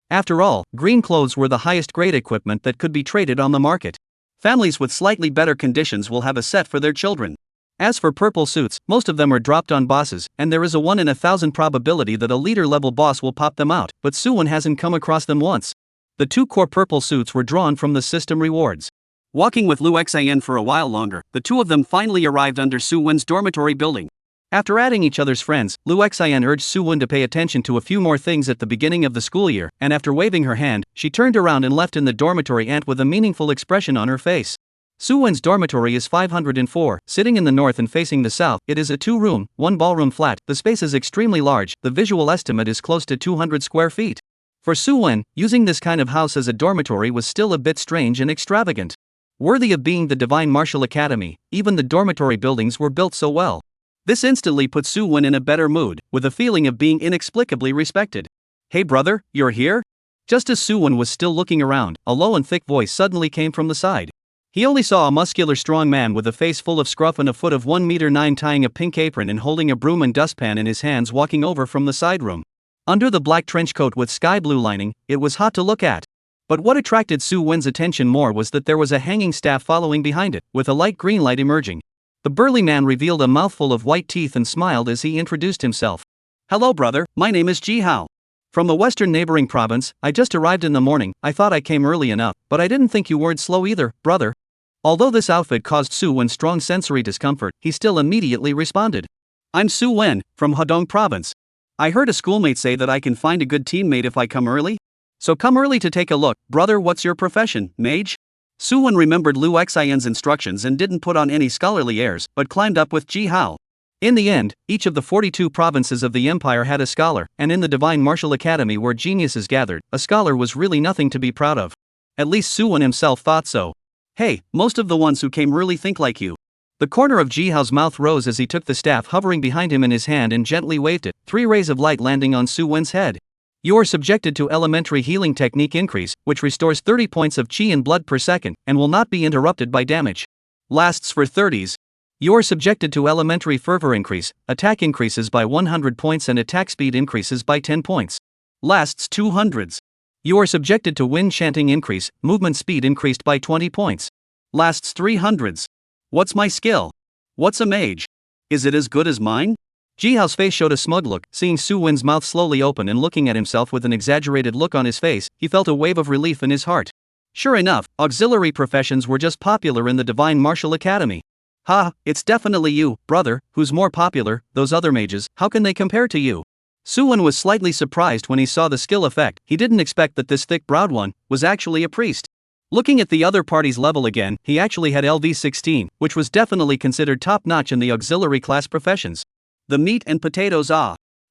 After all, green clothes were the highest grade equipment that could be traded on the market. Families with slightly better conditions will have a set for their children. As for purple suits, most of them are dropped on bosses, and there is a 1 in 1,000 probability that a leader-level boss will pop them out, but Suwon hasn't come across them once. The 2 core purple suits were drawn from the system rewards. Walking with Liu Xian for a while longer, the 2 of them finally arrived under Suwon's dormitory building. After adding each other's friends, Liu Xian urged Suwon to pay attention to a few more things at the beginning of the school year, and after waving her hand, she turned around and left in the dormitory with a meaningful expression on her face. Suwon's dormitory is 504, sitting in the north and facing the south. It is a 2-room, 1 ballroom flat. The space is extremely large, the visual estimate is close to 200 square feet. For Suwon, using this kind of house as a dormitory was still a bit strange and extravagant. Worthy of being the Divine Martial Academy, even the dormitory buildings were built so well. This instantly put Suwon in a better mood, with a feeling of being inexplicably respected. "Hey brother, you're here?" Just as Suwon was still looking around, a low and thick voice suddenly came from the side. He only saw a muscular strong man with a face full of scruff and a foot of 1 m tying a pink apron and holding a broom and dustpan in his hands walking over from the side room. Under the black trench coat with sky blue lining, it was hot to look at. But what attracted Suwon's attention more was that there was a hanging staff following behind it, with a light green light emerging. The burly man revealed a mouthful of white teeth and smiled as he introduced himself. "Hello brother, my name is Ji Hao. From the western neighboring province, I just arrived in the morning. I thought I came early enough, but I didn't think you weren't slow either, brother." Although this outfit caused Suwon strong sensory discomfort, he still immediately responded. "I'm Suwon, from Hodong province. I heard a schoolmate say that I can find a good teammate if I come early. So come early to take a look. Brother, what's your profession, mage?" Suwon remembered Liu Xian's instructions and didn't put on any scholarly airs, but climbed up with Ji Hao. In the end, each of the 42 provinces of the empire had a scholar, and in the Divine Martial Academy where geniuses gathered, a scholar was really nothing to be proud of. At least Suwon himself thought so. "Hey, most of the ones who came early think like you." The corner of Ji Hao's mouth rose as he took the staff hovering behind him in his hand and gently waved it, 3 rays of light landing on Suwon's head. "You are subjected to elementary healing technique increase, which restores 30 points of chi and blood per second, and will not be interrupted by damage. Lasts for 30s. You are subjected to elementary fervor increase, attack increases by 100 points and attack speed increases by 10 points. Lasts 200s. You are subjected to wind chanting increase, movement speed increased by 20 points. Lasts 300s. What's my skill? What's a mage? Is it as good as mine?" Ji Hao's face showed a smug look. Seeing Suwon's mouth slowly open and looking at himself with an exaggerated look on his face, he felt a wave of relief in his heart. Sure enough, auxiliary professions were just popular in the Divine Martial Academy. "Ha, it's definitely you, brother, who's more popular. Those other mages, how can they compare to you?" Suwon was slightly surprised when he saw the skill effect. He didn't expect that this thick-browed one was actually a priest. Looking at the other party's level again, he actually had LV16, which was definitely considered top-notch in the auxiliary class professions. The meat and potatoes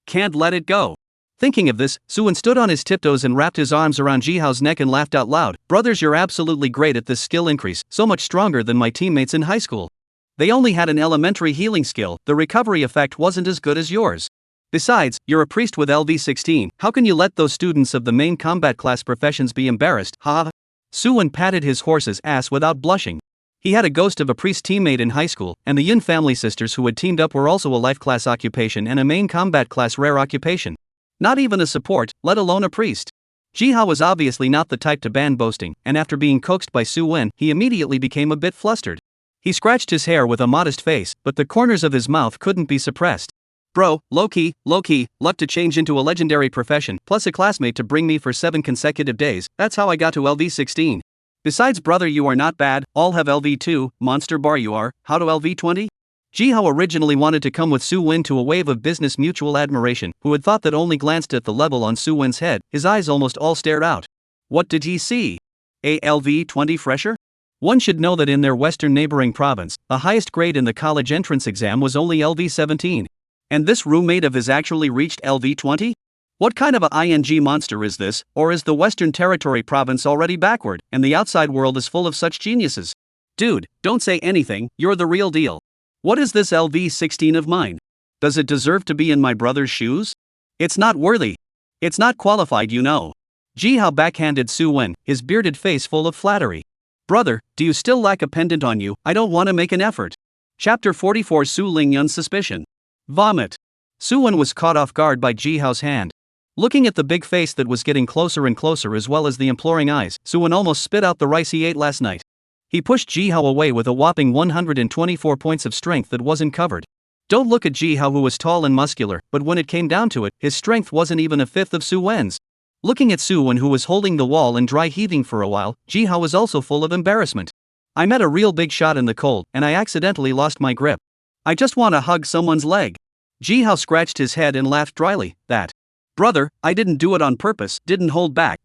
can't let it go. Thinking of this, Suwon stood on his tiptoes and wrapped his arms around Ji Hao's neck and laughed out loud. "Brothers, you're absolutely great at this skill increase, so much stronger than my teammates in high school. They only had an elementary healing skill, the recovery effect wasn't as good as yours. Besides, you're a priest with LV16, how can you let those students of the main combat class professions be embarrassed, ha?" Suwon patted his horse's ass without blushing. He had a ghost of a priest teammate in high school, and the Yin family sisters who had teamed up were also a life class occupation and a main combat class rare occupation. Not even a support, let alone a priest. Ji Hao was obviously not the type to ban boasting, and after being coaxed by Suwon, he immediately became a bit flustered. He scratched his hair with a modest face, but the corners of his mouth couldn't be suppressed. "Bro, low-key, luck to change into a legendary profession, plus a classmate to bring me for 7 consecutive days, that's how I got to LV16. Besides brother, you are not bad, all have LV2, monster bar you are, how to LV20? Ji Hao originally wanted to come with Suwon to a wave of business mutual admiration, who had thought that only glanced at the level on Suwon's head, his eyes almost all stared out. What did he see? A LV20 fresher? One should know that in their western neighboring province, the highest grade in the college entrance exam was only LV17. And this roommate of his actually reached LV20? What kind of a ING monster is this, or is the Western Territory province already backward, and the outside world is full of such geniuses? Dude, don't say anything, you're the real deal. What is this LV16 of mine? Does it deserve to be in my brother's shoes? It's not worthy. It's not qualified, you know. Jihao backhanded Su Wen, his bearded face full of flattery. Brother, do you still lack a pendant on you? I don't want to make an effort. Chapter 44 Su Lingyun's suspicion. Vomit. Su Wen was caught off guard by Jihao's hand. Looking at the big face that was getting closer and closer as well as the imploring eyes, Su Wen almost spit out the rice he ate last night. He pushed Jihao away with a whopping 124 points of strength that wasn't covered. Don't look at Jihao, who was tall and muscular, but when it came down to it, his strength wasn't even a fifth of Su Wen's. Looking at Su Wen, who was holding the wall and dry heaving for a while, Jihao was also full of embarrassment. I met a real big shot in the cold, and I accidentally lost my grip. I just want to hug someone's leg. Jihao scratched his head and laughed dryly. That. Brother, I didn't do it on purpose, didn't hold back.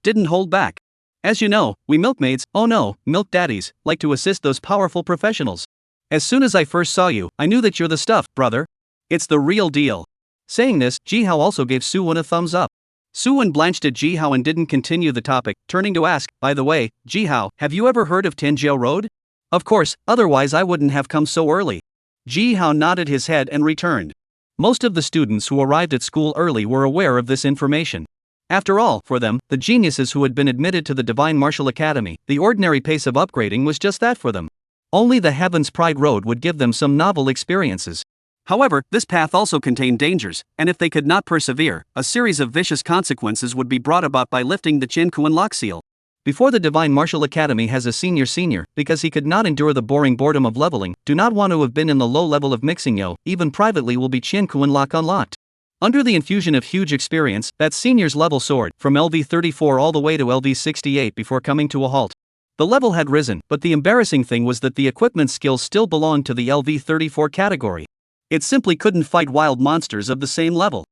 As you know, we milkmaids, oh no, milk daddies, like to assist those powerful professionals. As soon as I first saw you, I knew that you're the stuff, brother. It's the real deal. Saying this, Jihao also gave Su Wen a thumbs up. Su Wen blanched at Jihao and didn't continue the topic, turning to ask, by the way, Jihao, have you ever heard of Tenjiao Road? Of course, otherwise I wouldn't have come so early. Jihao nodded his head and returned. Most of the students who arrived at school early were aware of this information. After all, for them, the geniuses who had been admitted to the Divine Martial Academy, the ordinary pace of upgrading was just that for them. Only the Heaven's Pride Road would give them some novel experiences. However, this path also contained dangers, and if they could not persevere, a series of vicious consequences would be brought about by lifting the Qiankuan lock seal. Before the Divine Martial Academy has a senior, because he could not endure the boring boredom of leveling, do not want to have been in the low level of mixing yo, even privately will be Qiankuan lock unlocked. Under the infusion of huge experience, that senior's level soared from LV34 all the way to LV68 before coming to a halt. The level had risen, but the embarrassing thing was that the equipment skills still belonged to the LV34 category. It simply couldn't fight wild monsters of the same level.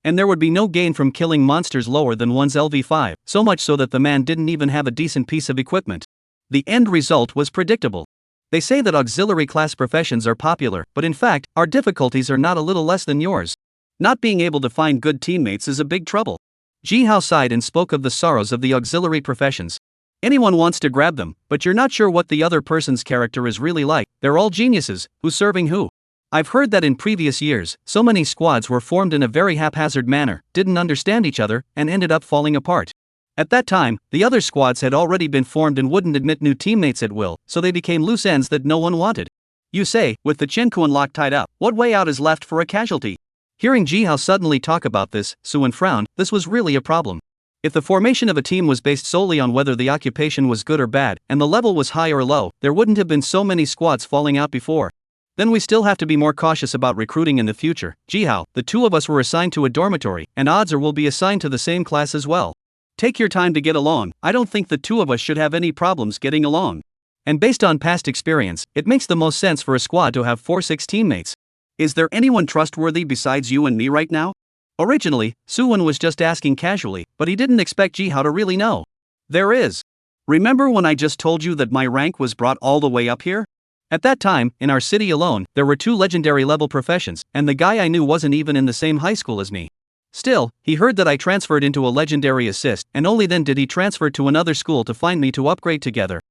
And there would be no gain from killing monsters lower than one's LV5, so much so that the man didn't even have a decent piece of equipment. The end result was predictable. They say that auxiliary class professions are popular, but in fact, our difficulties are not a little less than yours. Not being able to find good teammates is a big trouble. Jihao sighed and spoke of the sorrows of the auxiliary professions. Anyone wants to grab them, but you're not sure what the other person's character is really like. They're all geniuses, who's serving who? I've heard that in previous years, so many squads were formed in a very haphazard manner, didn't understand each other, and ended up falling apart. At that time, the other squads had already been formed and wouldn't admit new teammates at will, so they became loose ends that no one wanted. You say, with the Qiankuan lock tied up, what way out is left for a casualty? Hearing Jihao suddenly talk about this, Su Wen frowned. This was really a problem. If the formation of a team was based solely on whether the occupation was good or bad, and the level was high or low, there wouldn't have been so many squads falling out before. Then we still have to be more cautious about recruiting in the future. Jihao, the two of us were assigned to a dormitory, and odds are we'll be assigned to the same class as well. Take your time to get along. I don't think the two of us should have any problems getting along. And based on past experience, it makes the most sense for a squad to have 4-6 teammates. Is there anyone trustworthy besides you and me right now? Originally, Su Wen was just asking casually, but he didn't expect Jihao to really know. There is. Remember when I just told you that my rank was brought all the way up here? At that time, in our city alone, there were 2 legendary level professions, and the guy I knew wasn't even in the same high school as me. Still, he heard that I transferred into a legendary assist, and only then did he transfer to another school to find me to upgrade together.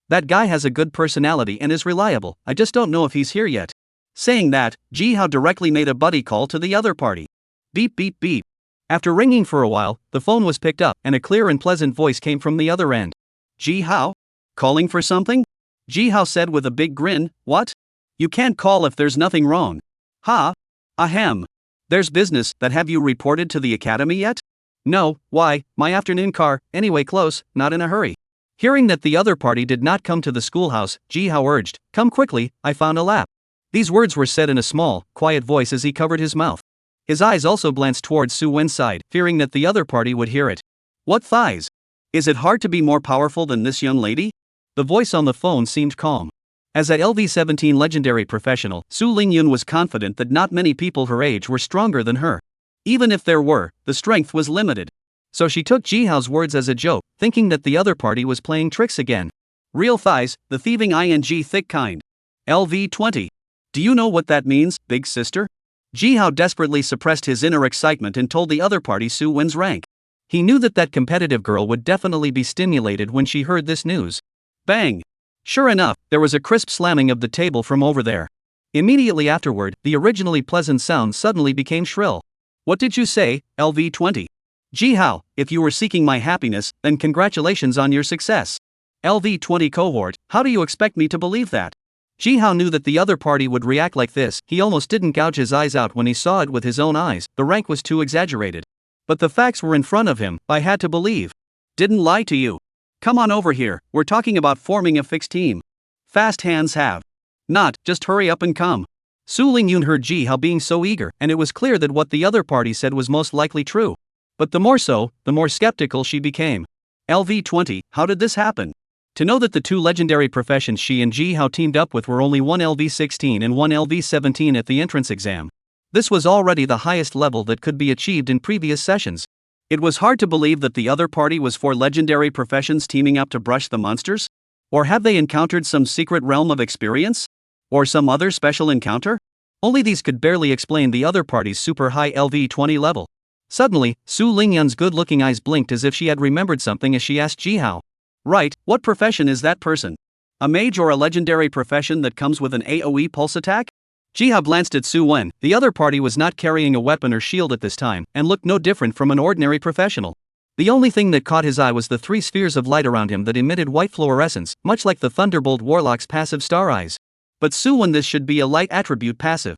That guy has a good personality and is reliable, I just don't know if he's here yet. Saying that, Jihao directly made a buddy call to the other party. Beep beep beep. After ringing for a while, the phone was picked up, and a clear and pleasant voice came from the other end. Jihao? Calling for something? Jihao said with a big grin. What? You can't call if there's nothing wrong. Ha? Ahem. There's business. That have you reported to the academy yet? No, why, my afternoon car, anyway close, not in a hurry. Hearing that the other party did not come to the schoolhouse, Jihao urged, come quickly, I found a lap. These words were said in a small, quiet voice as he covered his mouth. His eyes also glanced towards Su Wen's side, fearing that the other party would hear it. What thighs? Is it hard to be more powerful than this young lady? The voice on the phone seemed calm. As a LV17 legendary professional, Su Lingyun was confident that not many people her age were stronger than her. Even if there were, the strength was limited. So she took Jihao's words as a joke, thinking that the other party was playing tricks again. Real thighs, the thieving ing thick kind. LV20. Do you know what that means, big sister? Jihao desperately suppressed his inner excitement and told the other party Su Wen's rank. He knew that that competitive girl would definitely be stimulated when she heard this news. Bang! Sure enough, there was a crisp slamming of the table from over there. Immediately afterward, the originally pleasant sound suddenly became shrill. What did you say, LV20? Jihao, if you were seeking my happiness, then congratulations on your success. LV20 cohort, how do you expect me to believe that? Jihao knew that the other party would react like this. He almost didn't gouge his eyes out when he saw it with his own eyes. The rank was too exaggerated. But the facts were in front of him. I had to believe. Didn't lie to you. Come on over here, we're talking about forming a fixed team. Fast hands have. Not, just hurry up and come. Su Lingyun heard Jihao being so eager, and it was clear that what the other party said was most likely true. But the more so, the more skeptical she became. LV20, how did this happen? To know that the two legendary professions she and Jihao teamed up with were only one LV16 and one LV17 at the entrance exam. This was already the highest level that could be achieved in previous sessions. It was hard to believe that the other party was four legendary professions teaming up to brush the monsters? Or have they encountered some secret realm of experience? Or some other special encounter? Only these could barely explain the other party's super high LV20 level. Suddenly, Su Lingyun's good-looking eyes blinked as if she had remembered something as she asked Jihao. Right, what profession is that person? A mage or a legendary profession that comes with an AoE pulse attack? Jihao glanced at Su Wen. The other party was not carrying a weapon or shield at this time, and looked no different from an ordinary professional. The only thing that caught his eye was the three spheres of light around him that emitted white fluorescence, much like the Thunderbolt Warlock's passive star eyes. But Su Wen, this should be a light attribute passive.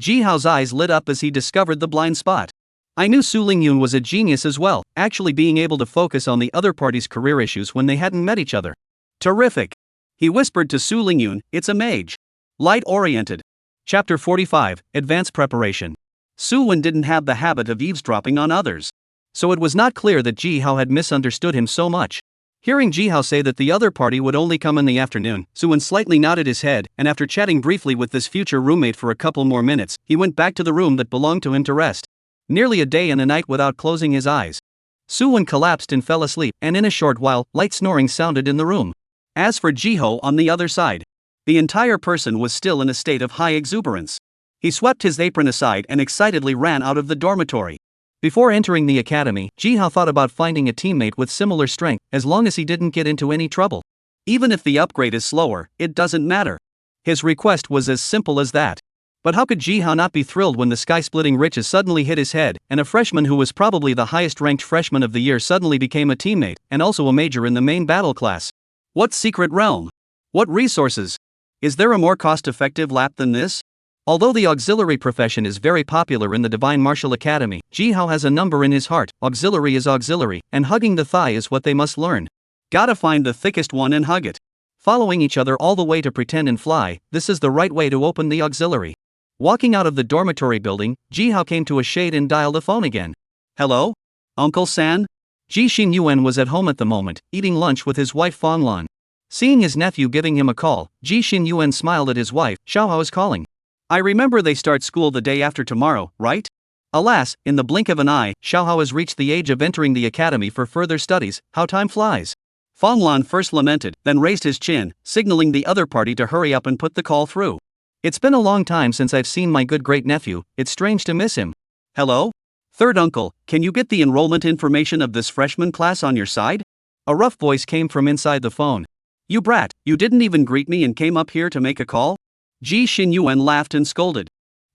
Jihao's eyes lit up as he discovered the blind spot. I knew Su Lingyun was a genius as well, actually being able to focus on the other party's career issues when they hadn't met each other. Terrific! He whispered to Su Lingyun, it's a mage. Light-oriented. Chapter 45, Advanced Preparation. Su Wen didn't have the habit of eavesdropping on others. So it was not clear that Jihao had misunderstood him so much. Hearing Jihao say that the other party would only come in the afternoon, Su Wen slightly nodded his head, and after chatting briefly with this future roommate for a couple more minutes, he went back to the room that belonged to him to rest. Nearly a day and a night without closing his eyes. Su Wen collapsed and fell asleep, and in a short while, light snoring sounded in the room. As for Jihao on the other side, the entire person was still in a state of high exuberance. He swept his apron aside and excitedly ran out of the dormitory. Before entering the academy, Jihao thought about finding a teammate with similar strength, as long as he didn't get into any trouble. Even if the upgrade is slower, it doesn't matter. His request was as simple as that. But how could Jihao not be thrilled when the sky-splitting riches suddenly hit his head, and a freshman who was probably the highest-ranked freshman of the year suddenly became a teammate, and also a major in the main battle class? What secret realm? What resources? Is there a more cost-effective lap than this? Although the auxiliary profession is very popular in the Divine Martial Academy, Jihao has a number in his heart. Auxiliary is auxiliary, and hugging the thigh is what they must learn. Gotta find the thickest one and hug it. Following each other all the way to pretend and fly, this is the right way to open the auxiliary. Walking out of the dormitory building, Jihao came to a shade and dialed the phone again. Hello? Uncle San? Ji Xinyuan was at home at the moment, eating lunch with his wife Fanglan. Seeing his nephew giving him a call, Ji Xinyuan smiled at his wife. Xiaohao is calling. I remember they start school the day after tomorrow, right? Alas, in the blink of an eye, Xiaohao has reached the age of entering the academy for further studies. How time flies. Fanglan first lamented, then raised his chin, signaling the other party to hurry up and put the call through. It's been a long time since I've seen my good great-nephew, it's strange to miss him. Hello? Third uncle, can you get the enrollment information of this freshman class on your side? A rough voice came from inside the phone. You brat, you didn't even greet me and came up here to make a call? Ji Xinyuan laughed and scolded.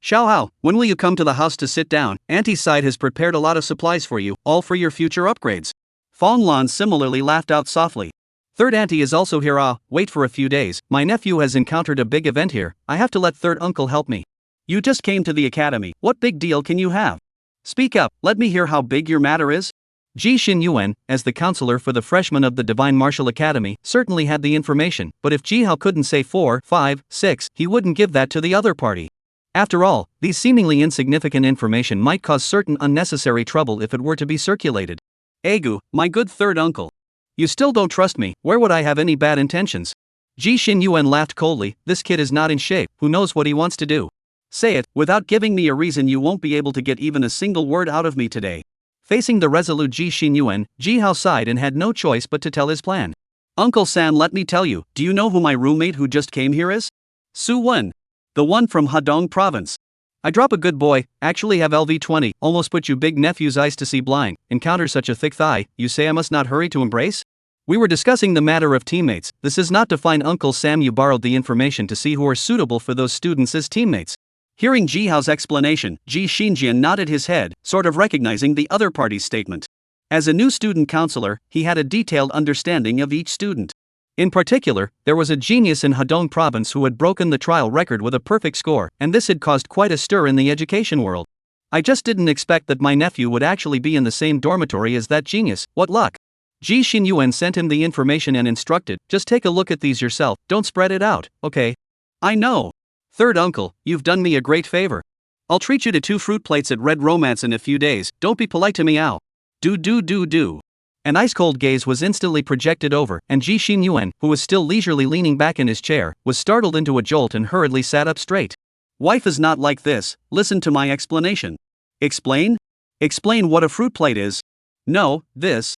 Xiaohao, when will you come to the house to sit down? Auntie's side has prepared a lot of supplies for you, all for your future upgrades. Fanglan similarly laughed out softly. Third auntie is also here. Wait for a few days, my nephew has encountered a big event here, I have to let third uncle help me. You just came to the academy, what big deal can you have? Speak up, let me hear how big your matter is. Ji Xinyuan, as the counselor for the freshmen of the Divine Martial Academy, certainly had the information, but if Jihao couldn't say 4, 5, 6, he wouldn't give that to the other party. After all, these seemingly insignificant information might cause certain unnecessary trouble if it were to be circulated. Egu, my good third uncle. You still don't trust me, where would I have any bad intentions? Ji Xinyuan laughed coldly, this kid is not in shape, who knows what he wants to do? Say it, without giving me a reason you won't be able to get even a single word out of me today. Facing the resolute Ji Xinyuan, Jihao sighed and had no choice but to tell his plan. Uncle San, let me tell you, do you know who my roommate who just came here is? Su Wen. The one from Hadong province. I drop a good boy, actually have LV20, almost put you big nephew's eyes to see blind, encounter such a thick thigh, you say I must not hurry to embrace? We were discussing the matter of teammates. This is not to find Uncle Sam. You borrowed the information to see who are suitable for those students as teammates. Hearing Ji Hao's explanation, Ji Xinjian nodded his head, sort of recognizing the other party's statement. As a new student counselor, he had a detailed understanding of each student. In particular, there was a genius in Hedong province who had broken the trial record with a perfect score, and this had caused quite a stir in the education world. I just didn't expect that my nephew would actually be in the same dormitory as that genius. What luck! Ji Xinyuan sent him the information and instructed, just take a look at these yourself, don't spread it out, okay? I know. Third uncle, you've done me a great favor. I'll treat you to 2 fruit plates at Red Romance in a few days, don't be polite to me ow. Do. An ice-cold gaze was instantly projected over, and Ji Xinyuan, who was still leisurely leaning back in his chair, was startled into a jolt and hurriedly sat up straight. Wife is not like this, listen to my explanation. Explain? Explain what a fruit plate is. No, this.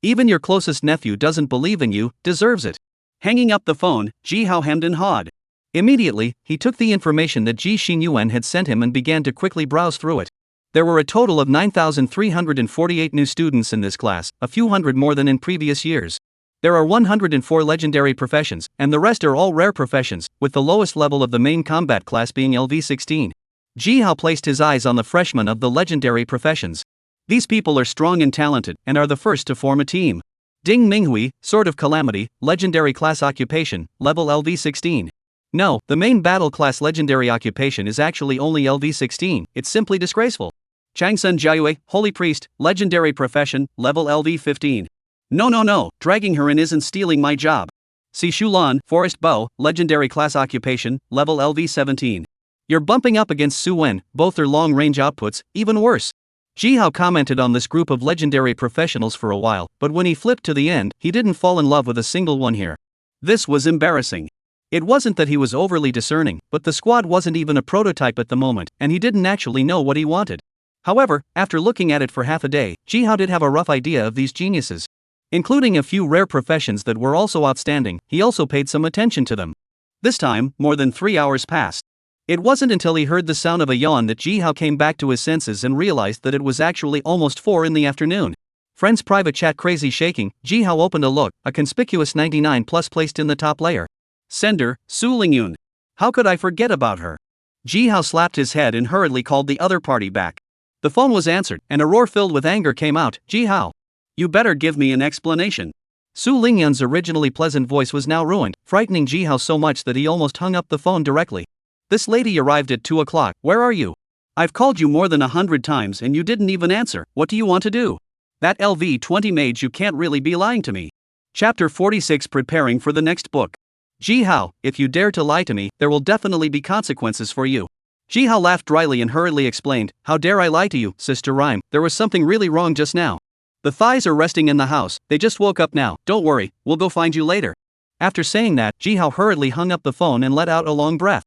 Even your closest nephew doesn't believe in you, deserves it. Hanging up the phone, Ji Hao hemmed and hawed. Immediately, he took the information that Ji Xinyuan had sent him and began to quickly browse through it. There were a total of 9,348 new students in this class, a few hundred more than in previous years. There are 104 legendary professions, and the rest are all rare professions, with the lowest level of the main combat class being LV16. Ji Hao placed his eyes on the freshmen of the legendary professions. These people are strong and talented, and are the first to form a team. Ding Minghui, Sword of Calamity, legendary class occupation, level LV16. No, the main battle class legendary occupation is actually only LV16, it's simply disgraceful. Changsun Jiayue, Holy Priest, legendary profession, level LV15. No, dragging her in isn't stealing my job. Si Shulan, Forest Bow, legendary class occupation, level LV17. You're bumping up against Su Wen, both are long-range outputs, even worse. Ji Hao commented on this group of legendary professionals for a while, but when he flipped to the end, he didn't fall in love with a single one here. This was embarrassing. It wasn't that he was overly discerning, but the squad wasn't even a prototype at the moment, and he didn't actually know what he wanted. However, after looking at it for half a day, Ji Hao did have a rough idea of these geniuses. Including a few rare professions that were also outstanding, he also paid some attention to them. This time, more than 3 hours passed. It wasn't until he heard the sound of a yawn that Ji Hao came back to his senses and realized that it was actually almost 4 in the afternoon. Friends private chat crazy shaking, Ji Hao opened a look, a conspicuous 99+ placed in the top layer. Sender, Su Lingyun. How could I forget about her? Ji Hao slapped his head and hurriedly called the other party back. The phone was answered, and a roar filled with anger came out. Ji Hao. You better give me an explanation. Su Lingyun's originally pleasant voice was now ruined, frightening Ji Hao so much that he almost hung up the phone directly. This lady arrived at 2 o'clock, where are you? I've called you more than 100 times and you didn't even answer, what do you want to do? That LV20 mage, you can't really be lying to me. Chapter 46, Preparing for the next book. Ji Hao, if you dare to lie to me, there will definitely be consequences for you. Ji Hao laughed dryly and hurriedly explained, how dare I lie to you, Sister Rhyme, there was something really wrong just now. The thighs are resting in the house, they just woke up now, don't worry, we'll go find you later. After saying that, Ji Hao hurriedly hung up the phone and let out a long breath.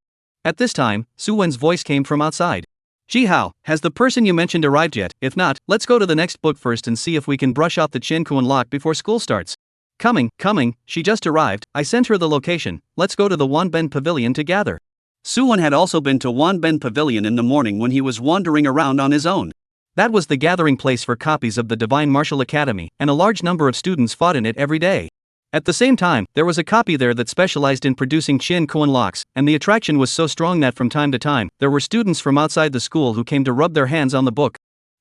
At this time, Su Wen's voice came from outside. Ji Hao, has the person you mentioned arrived yet? If not, let's go to the next book first and see if we can brush off the Qiankuan lock before school starts. Coming, she just arrived, I sent her the location, let's go to the Wanben Pavilion to gather. Su Wen had also been to Wanben Pavilion in the morning when he was wandering around on his own. That was the gathering place for copies of the Divine Martial Academy, and a large number of students fought in it every day. At the same time, there was a copy there that specialized in producing Qiankuan locks, and the attraction was so strong that from time to time, there were students from outside the school who came to rub their hands on the book.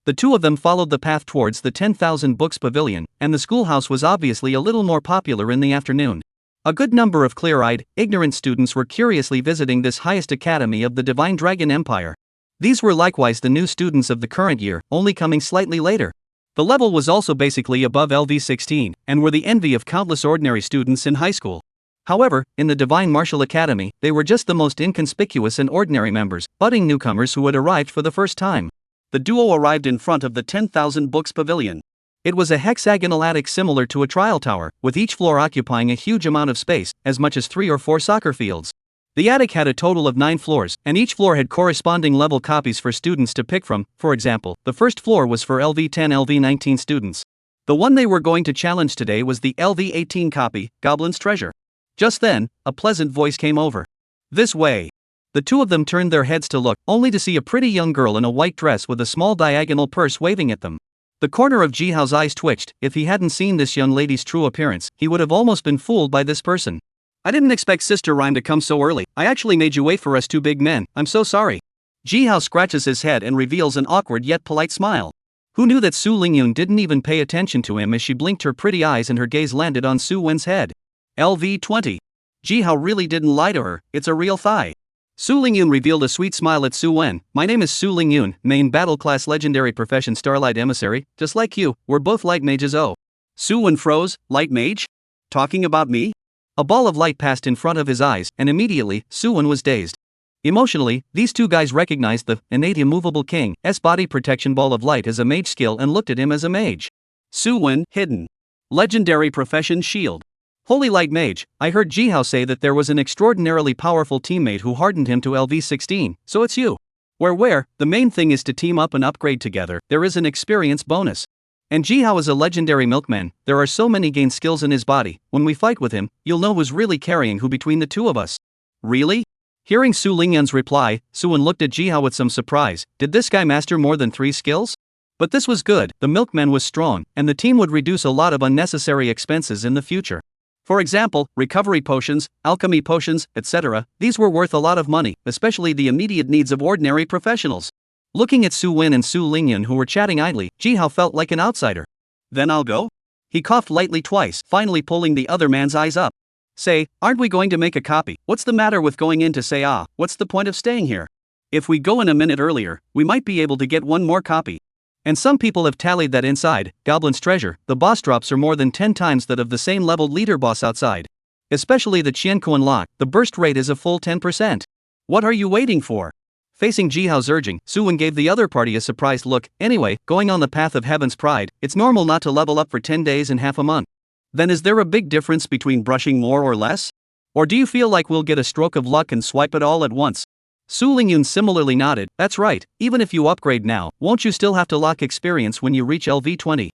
The two of them followed the path towards the 10,000 Books Pavilion, and the schoolhouse was obviously a little more popular in the afternoon. A good number of clear-eyed, ignorant students were curiously visiting this highest academy of the Divine Dragon Empire. These were likewise the new students of the current year, only coming slightly later. The level was also basically above LV16, and were the envy of countless ordinary students in high school. However, in the Divine Martial Academy, they were just the most inconspicuous and ordinary members, budding newcomers who had arrived for the first time. The duo arrived in front of the 10,000 Books Pavilion. It was a hexagonal attic similar to a trial tower, with each floor occupying a huge amount of space, as much as 3 or 4 soccer fields. The attic had a total of 9 floors, and each floor had corresponding level copies for students to pick from. For example, the first floor was for LV10-LV19 students. The one they were going to challenge today was the LV18 copy, Goblin's Treasure. Just then, a pleasant voice came over. This way. The two of them turned their heads to look, only to see a pretty young girl in a white dress with a small diagonal purse waving at them. The corner of Jihao's eyes twitched. If he hadn't seen this young lady's true appearance, he would have almost been fooled by this person. I didn't expect Sister Rhyme to come so early. I actually made you wait for us two big men. I'm so sorry. Jihao scratches his head and reveals an awkward yet polite smile. Who knew that Su Lingyun didn't even pay attention to him as she blinked her pretty eyes and her gaze landed on Su Wen's head. LV20. Jihao really didn't lie to her, it's a real thigh. Su Lingyun revealed a sweet smile at Su Wen. My name is Su Lingyun, main battle class legendary profession Starlight Emissary, just like you, we're both light mages. Oh. Su Wen froze. Light mage? Talking about me? A ball of light passed in front of his eyes, and immediately, Su Wen was dazed. Emotionally, these two guys recognized the innate immovable king's body protection ball of light as a mage skill and looked at him as a mage. Su Wen, hidden. Legendary profession shield. Holy light mage, I heard Jihao say that there was an extraordinarily powerful teammate who hardened him to LV16, so it's you. Where, the main thing is to team up and upgrade together, there is an experience bonus. And Jihao is a legendary milkman, there are so many gain skills in his body, when we fight with him, you'll know who's really carrying who between the two of us. Really? Hearing Su Lingyun's reply, Su Wen looked at Jihao with some surprise. Did this guy master more than 3 skills? But this was good, the milkman was strong, and the team would reduce a lot of unnecessary expenses in the future. For example, recovery potions, alchemy potions, etc., these were worth a lot of money, especially the immediate needs of ordinary professionals. Looking at Su Wen and Su Lingyun who were chatting idly, Jihao felt like an outsider. Then I'll go? He coughed lightly twice, finally pulling the other man's eyes up. Say, aren't we going to make a copy? What's the matter with going in to say what's the point of staying here? If we go in a minute earlier, we might be able to get one more copy. And some people have tallied that inside Goblin's treasure, the boss drops are more than 10 times that of the same leveled leader boss outside. Especially the Qiankuan lock, the burst rate is a full 10%. What are you waiting for? Facing Jihao's urging, Su Wen gave the other party a surprised look. Anyway, going on the path of heaven's pride, it's normal not to level up for 10 days and half a month. Then is there a big difference between brushing more or less? Or do you feel like we'll get a stroke of luck and swipe it all at once? Su Lingyun similarly nodded. That's right, even if you upgrade now, won't you still have to lock experience when you reach LV20?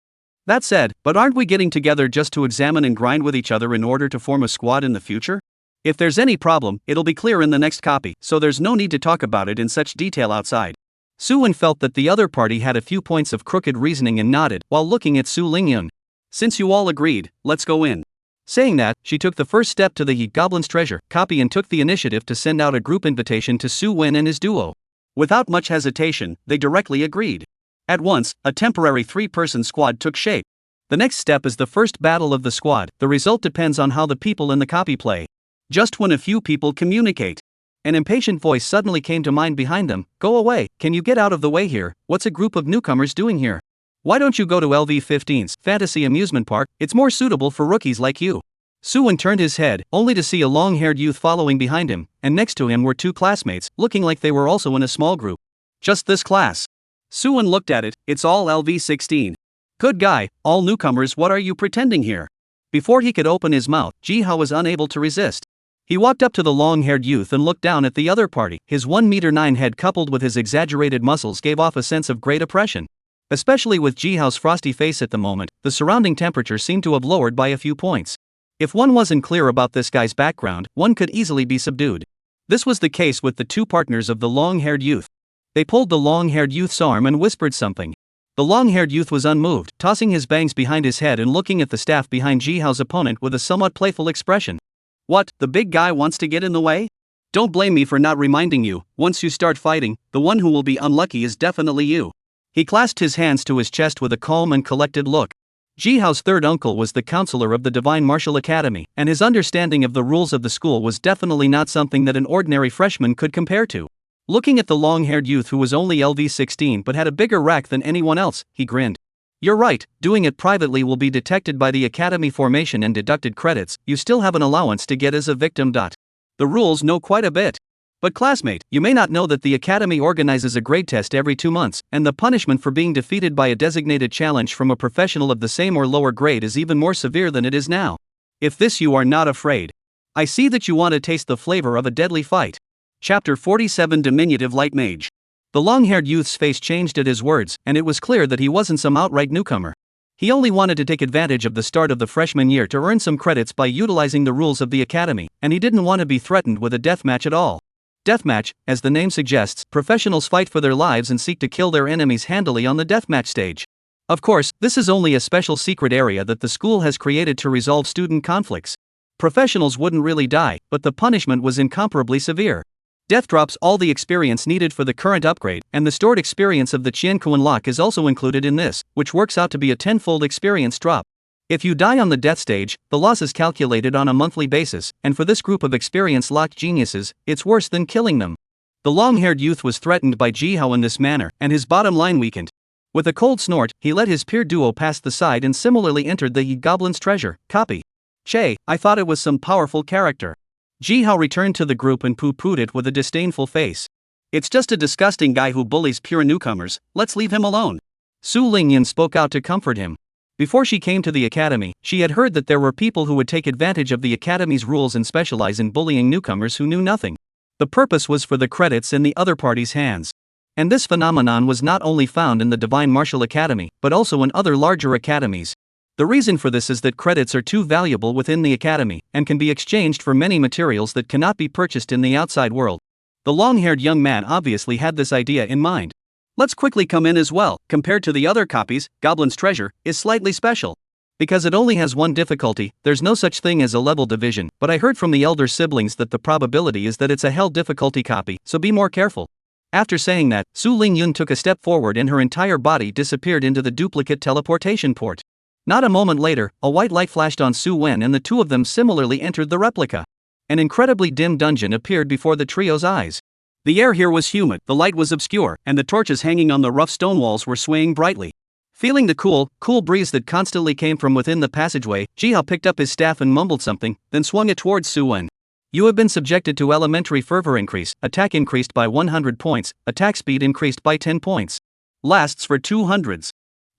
That said, but aren't we getting together just to examine and grind with each other in order to form a squad in the future? If there's any problem, it'll be clear in the next copy, so there's no need to talk about it in such detail outside. Su Wen felt that the other party had a few points of crooked reasoning and nodded, while looking at Su Lingyun. Since you all agreed, let's go in. Saying that, she took the first step to the Goblin's treasure copy and took the initiative to send out a group invitation to Su Wen and his duo. Without much hesitation, they directly agreed. At once, a temporary 3-person squad took shape. The next step is the first battle of the squad. The result depends on how the people in the copy play. Just when a few people communicate. An impatient voice suddenly came to mind behind them. Go away, can you get out of the way here? What's a group of newcomers doing here? Why don't you go to LV15's fantasy amusement park? It's more suitable for rookies like you. Su Wen turned his head, only to see a long-haired youth following behind him, and next to him were 2 classmates, looking like they were also in a small group. Just this class. Su Wen looked at it, it's all LV16. Good guy, all newcomers, what are you pretending here? Before he could open his mouth, Jihao was unable to resist. He walked up to the long-haired youth and looked down at the other party. His 1'9" head coupled with his exaggerated muscles gave off a sense of great oppression. Especially with Jihao's frosty face at the moment, the surrounding temperature seemed to have lowered by a few points. If one wasn't clear about this guy's background, one could easily be subdued. This was the case with the 2 partners of the long-haired youth. They pulled the long-haired youth's arm and whispered something. The long-haired youth was unmoved, tossing his bangs behind his head and looking at the staff behind Jihao's opponent with a somewhat playful expression. What, the big guy wants to get in the way? Don't blame me for not reminding you, once you start fighting, the one who will be unlucky is definitely you. He clasped his hands to his chest with a calm and collected look. Jihao's third uncle was the counselor of the Divine Martial Academy, and his understanding of the rules of the school was definitely not something that an ordinary freshman could compare to. Looking at the long-haired youth who was only LV16 but had a bigger rack than anyone else, he grinned. You're right, doing it privately will be detected by the academy formation and deducted credits. You still have an allowance to get as a victim. The rules know quite a bit. But classmate, you may not know that the academy organizes a grade test every 2 months, and the punishment for being defeated by a designated challenge from a professional of the same or lower grade is even more severe than it is now. If this you are not afraid. I see that you want to taste the flavor of a deadly fight. Chapter 47 Diminutive Light Mage. The long-haired youth's face changed at his words, and it was clear that he wasn't some outright newcomer. He only wanted to take advantage of the start of the freshman year to earn some credits by utilizing the rules of the academy, and he didn't want to be threatened with a deathmatch at all. Deathmatch, as the name suggests, professionals fight for their lives and seek to kill their enemies handily on the deathmatch stage. Of course, this is only a special secret area that the school has created to resolve student conflicts. Professionals wouldn't really die, but the punishment was incomparably severe. Death drops all the experience needed for the current upgrade, and the stored experience of the Qianquan lock is also included in this, which works out to be a 10-fold experience drop. If you die on the death stage, the loss is calculated on a monthly basis, and for this group of experience-locked geniuses, it's worse than killing them. The long-haired youth was threatened by Jihao in this manner, and his bottom line weakened. With a cold snort, he let his peer duo past the side and similarly entered the Goblin's treasure copy. Che, I thought it was some powerful character. Jihao returned to the group and pooh-poohed it with a disdainful face. It's just a disgusting guy who bullies pure newcomers, let's leave him alone. Su Lingyan spoke out to comfort him. Before she came to the academy, she had heard that there were people who would take advantage of the academy's rules and specialize in bullying newcomers who knew nothing. The purpose was for the credits in the other party's hands. And this phenomenon was not only found in the Divine Martial Academy, but also in other larger academies. The reason for this is that credits are too valuable within the academy, and can be exchanged for many materials that cannot be purchased in the outside world. The long-haired young man obviously had this idea in mind. Let's quickly come in as well. Compared to the other copies, Goblin's Treasure is slightly special. Because it only has one difficulty, there's no such thing as a level division, but I heard from the elder siblings that the probability is that it's a hell difficulty copy, so be more careful. After saying that, Su Lingyun took a step forward and her entire body disappeared into the duplicate teleportation port. Not a moment later, a white light flashed on Su Wen and the two of them similarly entered the replica. An incredibly dim dungeon appeared before the trio's eyes. The air here was humid, the light was obscure, and the torches hanging on the rough stone walls were swaying brightly. Feeling the cool breeze that constantly came from within the passageway, Jihao picked up his staff and mumbled something, then swung it towards Su Wen. You have been subjected to elementary fervor increase, attack increased by 100 points, attack speed increased by 10 points. Lasts for 200s.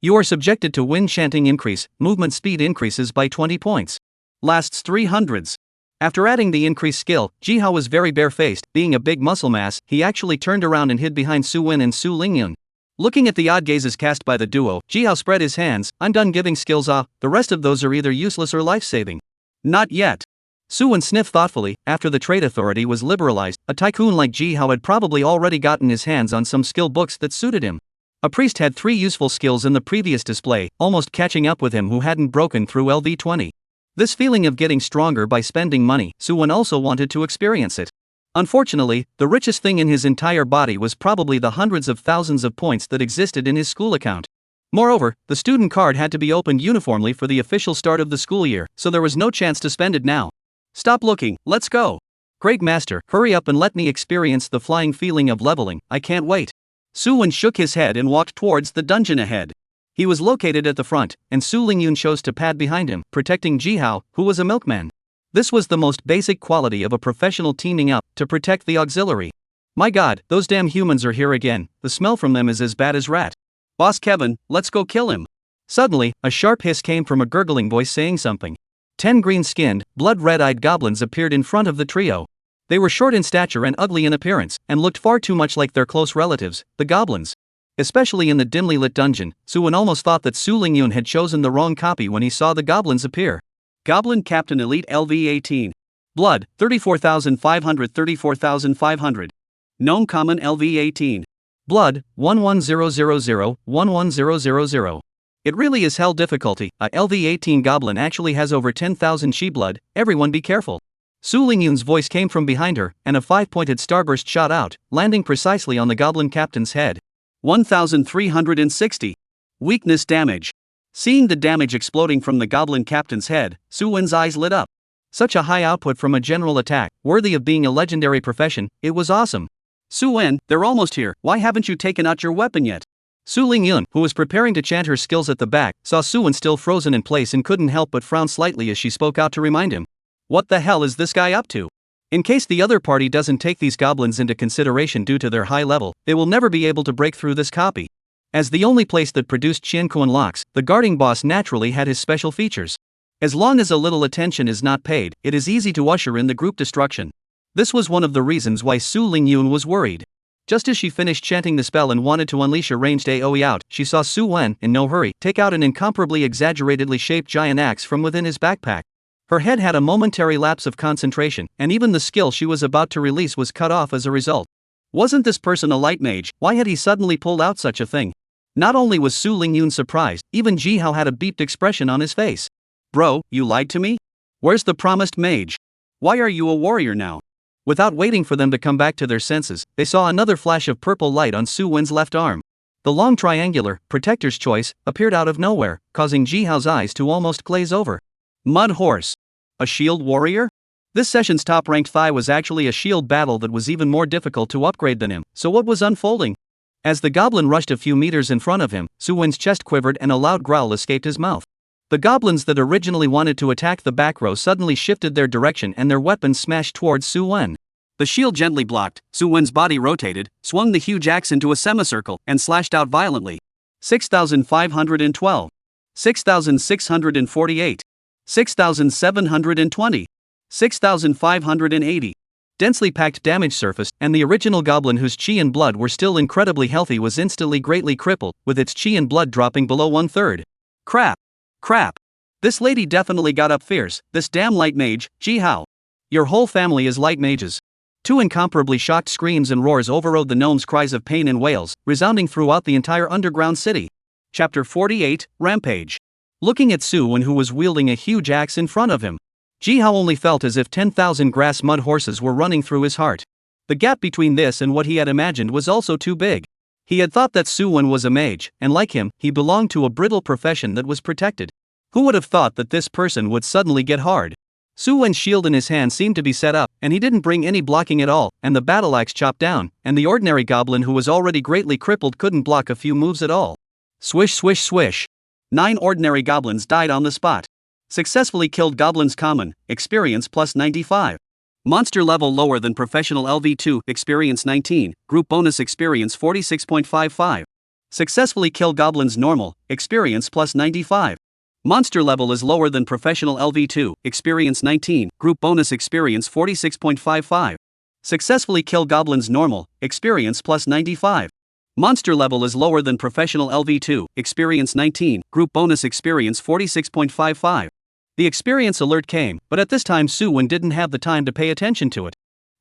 You are subjected to wind chanting increase, movement speed increases by 20 points. Lasts 300s. After adding the increased skill, Jihao was very barefaced. Being a big muscle mass, he actually turned around and hid behind Su Wen and Su Lingyun. Looking at the odd gazes cast by the duo, Jihao spread his hands. I'm done giving skills off, the rest of those are either useless or life-saving. Not yet. Su Wen sniffed thoughtfully. After the trade authority was liberalized, a tycoon like Jihao had probably already gotten his hands on some skill books that suited him. A priest had 3 useful skills in the previous display, almost catching up with him who hadn't broken through LV20. This feeling of getting stronger by spending money, Su Wen also wanted to experience it. Unfortunately, the richest thing in his entire body was probably the hundreds of thousands of points that existed in his school account. Moreover, the student card had to be opened uniformly for the official start of the school year, so there was no chance to spend it now. Stop looking, let's go. Great master, hurry up and let me experience the flying feeling of leveling, I can't wait. Su Wen shook his head and walked towards the dungeon ahead. He was located at the front, and Su Lingyun chose to pad behind him, protecting Jihao, who was a milkman. This was the most basic quality of a professional teaming up, to protect the auxiliary. My god, those damn humans are here again, the smell from them is as bad as rat. Boss Kevin, let's go kill him. Suddenly, a sharp hiss came from a gurgling voice saying something. 10 green-skinned, blood-red-eyed goblins appeared in front of the trio. They were short in stature and ugly in appearance, and looked far too much like their close relatives, the goblins. Especially in the dimly lit dungeon, Su Wen almost thought that Su Lingyun had chosen the wrong copy when he saw the goblins appear. Goblin Captain Elite LV18. Blood, 34,500 34,500. Gnome Common LV18. Blood, 11000 11000. It really is hell difficulty. A LV18 goblin actually has over 10,000 she blood, everyone be careful. Su Lingyun's voice came from behind her, and a 5-pointed starburst shot out, landing precisely on the goblin captain's head. 1,360. Weakness damage. Seeing the damage exploding from the goblin captain's head, Su Wen's eyes lit up. Such a high output from a general attack, worthy of being a legendary profession, it was awesome. Su Wen, they're almost here, why haven't you taken out your weapon yet? Su Lingyun, who was preparing to chant her skills at the back, saw Su Wen still frozen in place and couldn't help but frown slightly as she spoke out to remind him. What the hell is this guy up to? In case the other party doesn't take these goblins into consideration due to their high level, they will never be able to break through this copy. As the only place that produced Qianquan locks, the guarding boss naturally had his special features. As long as a little attention is not paid, it is easy to usher in the group destruction. This was one of the reasons why Su Lingyun was worried. Just as she finished chanting the spell and wanted to unleash a ranged AoE out, she saw Su Wen, in no hurry, take out an incomparably exaggeratedly shaped giant axe from within his backpack. Her head had a momentary lapse of concentration, and even the skill she was about to release was cut off as a result. Wasn't this person a light mage? Why had he suddenly pulled out such a thing? Not only was Su Lingyun surprised, even Ji Hao had a beeped expression on his face. Bro, you lied to me? Where's the promised mage? Why are you a warrior now? Without waiting for them to come back to their senses, they saw another flash of purple light on Su Wen's left arm. The long triangular, protector's choice, appeared out of nowhere, causing Ji Hao's eyes to almost glaze over. Mud Horse. A shield warrior? This session's top-ranked Thai was actually a shield battle that was even more difficult to upgrade than him, so what was unfolding? As the goblin rushed a few meters in front of him, Su Wen's chest quivered and a loud growl escaped his mouth. The goblins that originally wanted to attack the back row suddenly shifted their direction and their weapons smashed towards Su Wen. The shield gently blocked, Su Wen's body rotated, swung the huge axe into a semicircle, and slashed out violently. 6,512. 6,648. 6,720. 6,580. Densely packed damage surfaced, and the original goblin whose chi and blood were still incredibly healthy was instantly greatly crippled, with its chi and blood dropping below 1/3. Crap. Crap. This lady definitely got up fierce, this damn light mage, Ji Hao. Your whole family is light mages. Two incomparably shocked screams and roars overrode the gnome's cries of pain and wails, resounding throughout the entire underground city. Chapter 48, Rampage. Looking at Su Wen, who was wielding a huge axe in front of him, Ji Hao only felt as if 10,000 grass mud horses were running through his heart. The gap between this and what he had imagined was also too big. He had thought that Su Wen was a mage, and like him, he belonged to a brittle profession that was protected. Who would have thought that this person would suddenly get hard? Su Wen's shield in his hand seemed to be set up, and he didn't bring any blocking at all, and the battle axe chopped down, and the ordinary goblin who was already greatly crippled couldn't block a few moves at all. Swish swish swish. 9 ordinary goblins died on the spot. Successfully killed goblins common, experience plus 95. Monster level lower than professional LV2, experience 19, group bonus experience 46.55. Successfully kill goblins normal, experience plus 95. Monster level is lower than professional LV2, experience 19, group bonus experience 46.55. Successfully kill goblins normal, experience plus 95. Monster level is lower than professional LV2, experience 19, group bonus experience 46.55. The experience alert came, but at this time Su Wen didn't have the time to pay attention to it.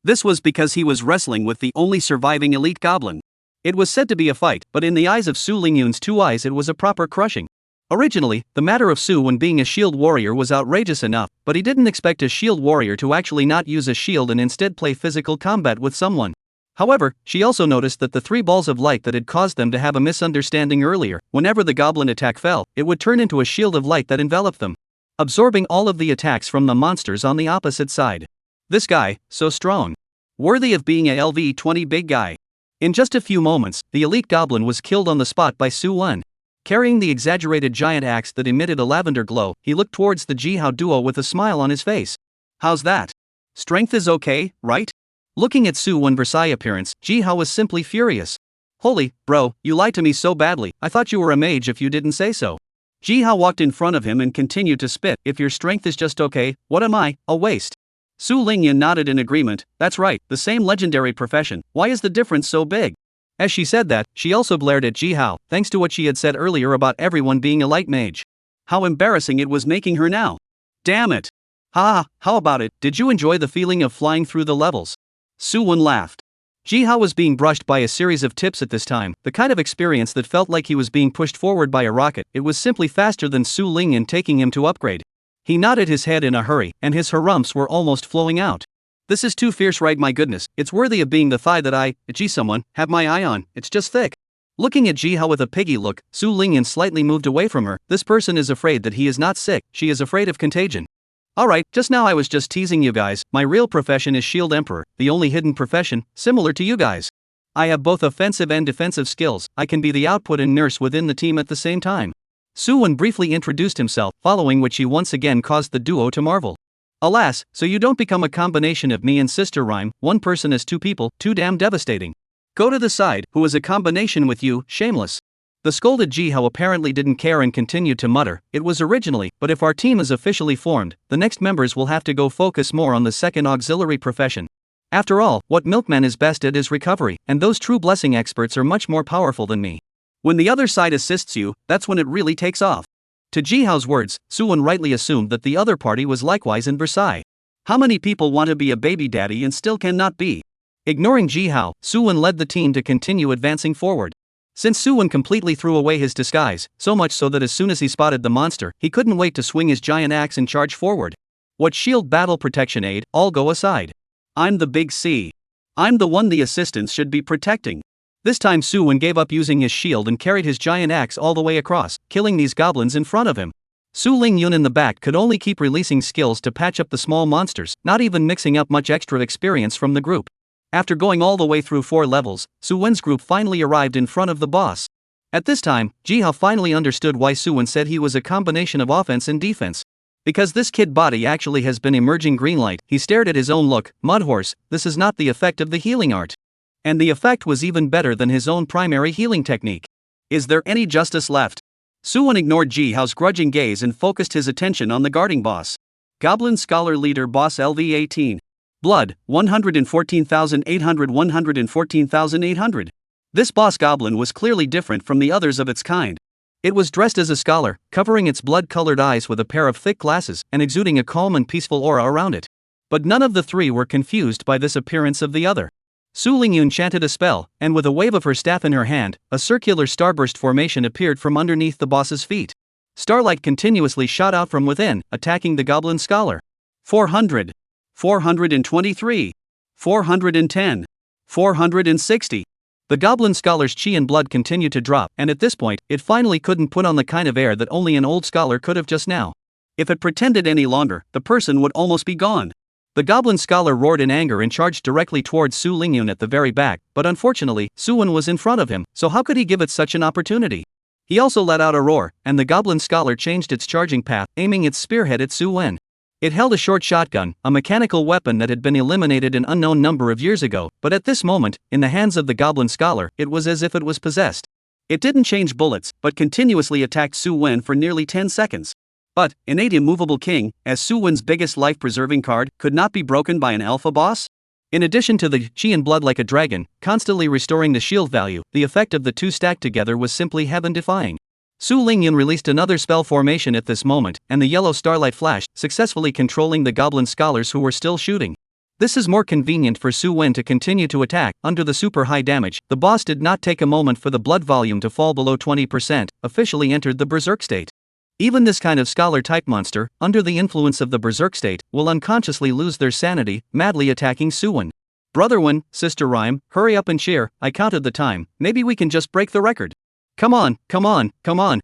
This was because he was wrestling with the only surviving elite goblin. It was said to be a fight, but in the eyes of Su Lingyun's 2 eyes it was a proper crushing. Originally, the matter of Su Wen being a shield warrior was outrageous enough, but he didn't expect a shield warrior to actually not use a shield and instead play physical combat with someone. However, she also noticed that the 3 balls of light that had caused them to have a misunderstanding earlier, whenever the goblin attack fell, it would turn into a shield of light that enveloped them, absorbing all of the attacks from the monsters on the opposite side. This guy, so strong. Worthy of being a LV20 big guy. In just a few moments, the elite goblin was killed on the spot by Su Wen. Carrying the exaggerated giant axe that emitted a lavender glow, he looked towards the Ji Hao duo with a smile on his face. How's that? Strength is okay, right? Looking at Su Wen's Versailles appearance, Ji Hao was simply furious. Holy, bro, you lied to me so badly, I thought you were a mage if you didn't say so. Ji Hao walked in front of him and continued to spit. If your strength is just okay, what am I, a waste? Su Lingyun nodded in agreement. That's right, the same legendary profession, why is the difference so big? As she said that, she also glared at Ji Hao, thanks to what she had said earlier about everyone being a light mage. How embarrassing it was making her now. Damn it. Ha, how about it, did you enjoy the feeling of flying through the levels? Su Wen laughed. Ji Hao was being brushed by a series of tips at this time, the kind of experience that felt like he was being pushed forward by a rocket. It was simply faster than Su Lingyun taking him to upgrade. He nodded his head in a hurry, and his harumphs were almost flowing out. This is too fierce, right? My goodness, it's worthy of being the thigh that I, someone, have my eye on, it's just thick. Looking at Ji Hao with a piggy look, Su Lingyun slightly moved away from her. This person is afraid that he is not sick, she is afraid of contagion. Alright, just now I was just teasing you guys, my real profession is Shield Emperor, the only hidden profession, similar to you guys. I have both offensive and defensive skills, I can be the output and nurse within the team at the same time. Su Wen briefly introduced himself, following which he once again caused the duo to marvel. Alas, so you don't become a combination of me and Sister Rhyme, one person as 2 people, too damn devastating. Go to the side, who is a combination with you, shameless. The scolded Ji Hao apparently didn't care and continued to mutter, it was originally, but if our team is officially formed, the next members will have to go focus more on the second auxiliary profession. After all, what Milkman is best at is recovery, and those true blessing experts are much more powerful than me. When the other side assists you, that's when it really takes off. To Ji Hao's words, Su Wen rightly assumed that the other party was likewise in Versailles. How many people want to be a baby daddy and still cannot be? Ignoring Ji Hao, Su Wen led the team to continue advancing forward. Since Suwon completely threw away his disguise, so much so that as soon as he spotted the monster, he couldn't wait to swing his giant axe and charge forward. What shield battle protection aid, all go aside. I'm the big C. I'm the one the assistants should be protecting. This time Suwon gave up using his shield and carried his giant axe all the way across, killing these goblins in front of him. Su Lingyun in the back could only keep releasing skills to patch up the small monsters, not even mixing up much extra experience from the group. After going all the way through 4 levels, Suwon's group finally arrived in front of the boss. At this time, Jihao finally understood why Suwon said he was a combination of offense and defense. Because this kid body actually has been emerging greenlight, he stared at his own look. Mudhorse, this is not the effect of the healing art. And the effect was even better than his own primary healing technique. Is there any justice left? Suwon ignored Jihao's grudging gaze and focused his attention on the guarding boss. Goblin Scholar Leader Boss LV18. Blood, 114,800 114,800. This boss goblin was clearly different from the others of its kind. It was dressed as a scholar, covering its blood-colored eyes with a pair of thick glasses and exuding a calm and peaceful aura around it. But none of the 3 were confused by this appearance of the other. Su Lingyun chanted a spell, and with a wave of her staff in her hand, a circular starburst formation appeared from underneath the boss's feet. Starlight continuously shot out from within, attacking the goblin scholar. 400. 423. 410. 460. The goblin scholar's chi and blood continued to drop, and at this point, it finally couldn't put on the kind of air that only an old scholar could have just now. If it pretended any longer, the person would almost be gone. The goblin scholar roared in anger and charged directly towards Su Lingyun at the very back, but unfortunately, Suwon was in front of him, so how could he give it such an opportunity? He also let out a roar, and the goblin scholar changed its charging path, aiming its spearhead at Suwon. It held a short shotgun, a mechanical weapon that had been eliminated an unknown number of years ago, but at this moment, in the hands of the goblin scholar, it was as if it was possessed. It didn't change bullets, but continuously attacked Suwon for nearly 10 seconds. But, innate immovable king, as Suwon's biggest life-preserving card, could not be broken by an alpha boss? In addition to the chi and blood like a dragon, constantly restoring the shield value, the effect of the 2 stacked together was simply heaven-defying. Su Lingyun released another spell formation at this moment, and the yellow starlight flashed, successfully controlling the goblin scholars who were still shooting. This is more convenient for Suwon to continue to attack. Under the super high damage, the boss did not take a moment for the blood volume to fall below 20%, officially entered the Berserk state. Even this kind of scholar-type monster, under the influence of the Berserk state, will unconsciously lose their sanity, madly attacking Suwon. Brother One, Sister Rhyme, hurry up and cheer, I counted the time, maybe we can just break the record. Come on,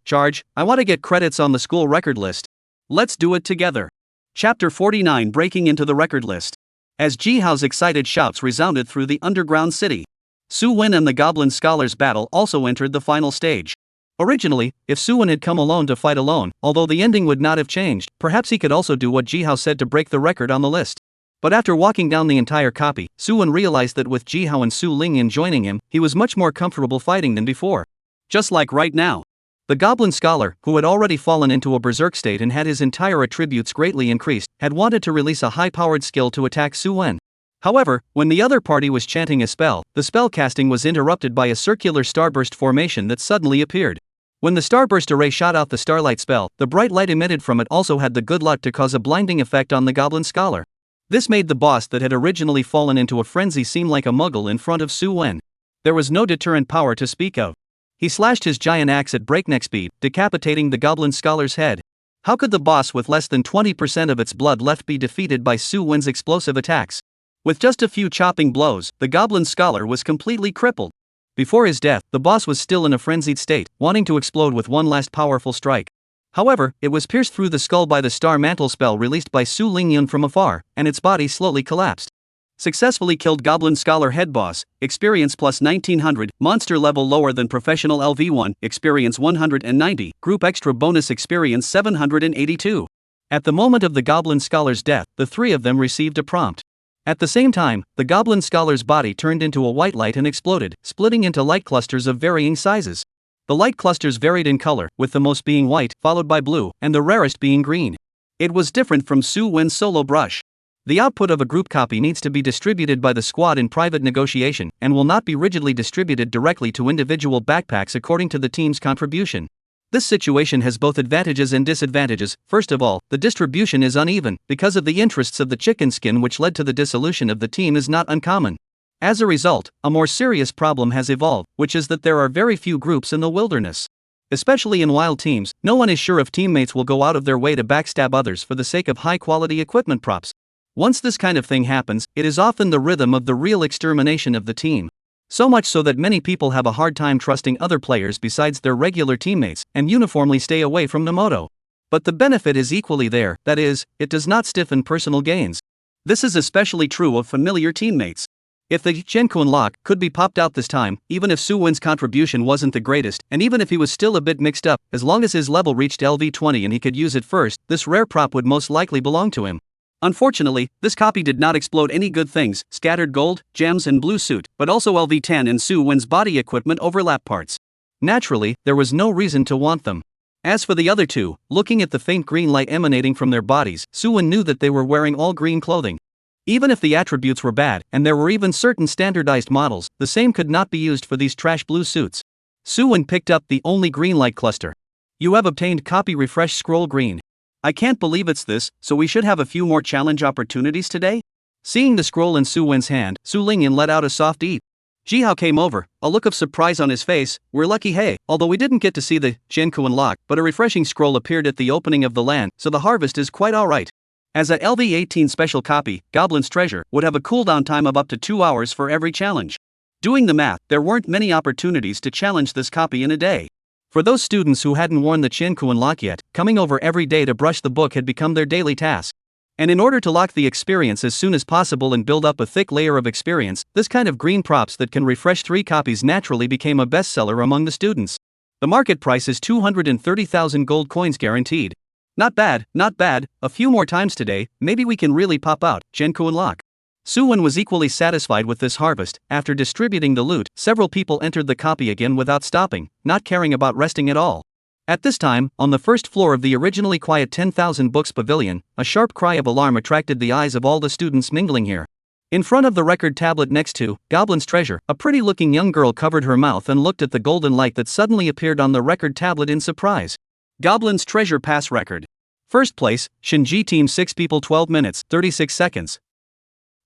charge, I want to get credits on the school record list. Let's do it together. Chapter 49 Breaking into the record list. As Jihao's excited shouts resounded through the underground city, Suwon and the goblin scholars' battle also entered the final stage. Originally, if Suwon had come alone to fight alone, although the ending would not have changed, perhaps he could also do what Jihao said to break the record on the list. But after walking down the entire copy, Suwon realized that with Jihao and Su Lingyun joining him, he was much more comfortable fighting than before. Just like right now. The goblin scholar, who had already fallen into a berserk state and had his entire attributes greatly increased, had wanted to release a high-powered skill to attack Suwon. However, when the other party was chanting a spell, the spell casting was interrupted by a circular starburst formation that suddenly appeared. When the starburst array shot out the starlight spell, the bright light emitted from it also had the good luck to cause a blinding effect on the goblin scholar. This made the boss that had originally fallen into a frenzy seem like a muggle in front of Suwon. There was no deterrent power to speak of. He slashed his giant axe at breakneck speed, decapitating the goblin scholar's head. How could the boss with less than 20% of its blood left be defeated by Suwon's explosive attacks? With just a few chopping blows, the goblin scholar was completely crippled. Before his death, the boss was still in a frenzied state, wanting to explode with one last powerful strike. However, it was pierced through the skull by the star mantle spell released by Su Lingyun from afar, and its body slowly collapsed. Successfully killed goblin scholar head boss, experience plus 1900, monster level lower than professional LV1, experience 190, group extra bonus experience 782. At the moment of the goblin scholar's death, the 3 of them received a prompt. At the same time, the goblin scholar's body turned into a white light and exploded, splitting into light clusters of varying sizes. The light clusters varied in color, with the most being white, followed by blue, and the rarest being green. It was different from Suwon's solo brush. The output of a group copy needs to be distributed by the squad in private negotiation, and will not be rigidly distributed directly to individual backpacks according to the team's contribution. This situation has both advantages and disadvantages. First of all, the distribution is uneven, because of the interests of the chicken skin which led to the dissolution of the team is not uncommon. As a result, a more serious problem has evolved, which is that there are very few groups in the wilderness. Especially in wild teams, no one is sure if teammates will go out of their way to backstab others for the sake of high-quality equipment props. Once this kind of thing happens, it is often the rhythm of the real extermination of the team. So much so that many people have a hard time trusting other players besides their regular teammates, and uniformly stay away from Nomoto. But the benefit is equally there, that is, it does not stiffen personal gains. This is especially true of familiar teammates. If the Genku Unlock could be popped out this time, even if Suwin's contribution wasn't the greatest, and even if he was still a bit mixed up, as long as his level reached LV20 and he could use it first, this rare prop would most likely belong to him. Unfortunately, this copy did not explode any good things, scattered gold, gems and blue suit, but also LV10 and Suwin's body equipment overlap parts. Naturally, there was no reason to want them. As for the other two, looking at the faint green light emanating from their bodies, Suwin knew that they were wearing all green clothing. Even if the attributes were bad, and there were even certain standardized models, the same could not be used for these trash blue suits. Suwin picked up the only green light cluster. You have obtained copy refresh scroll green. I can't believe it's this, so we should have a few more challenge opportunities today? Seeing the scroll in Suwin's hand, Su Lingyan let out a soft eep. Jihao came over, a look of surprise on his face. We're lucky, hey, although we didn't get to see the Genku Unlock, but a refreshing scroll appeared at the opening of the land, so the harvest is quite alright. As a LV18 special copy, Goblin's Treasure would have a cooldown time of up to 2 hours for every challenge. Doing the math, there weren't many opportunities to challenge this copy in a day. For those students who hadn't worn the Genku Unlock yet, coming over every day to brush the book had become their daily task. And in order to lock the experience as soon as possible and build up a thick layer of experience, this kind of green props that can refresh 3 copies naturally became a bestseller among the students. The market price is 230,000 gold coins guaranteed. Not bad, not bad. A few more times today, maybe we can really pop out Genku Unlock. Suwin was equally satisfied with this harvest. After distributing the loot, several people entered the copy again without stopping, not caring about resting at all. At this time, on the first floor of the originally quiet 10,000 books pavilion, a sharp cry of alarm attracted the eyes of all the students mingling here. In front of the record tablet next to Goblin's Treasure, a pretty-looking young girl covered her mouth and looked at the golden light that suddenly appeared on the record tablet in surprise. Goblin's Treasure Pass Record. First place, Shinji Team 6 people 12 minutes, 36 seconds.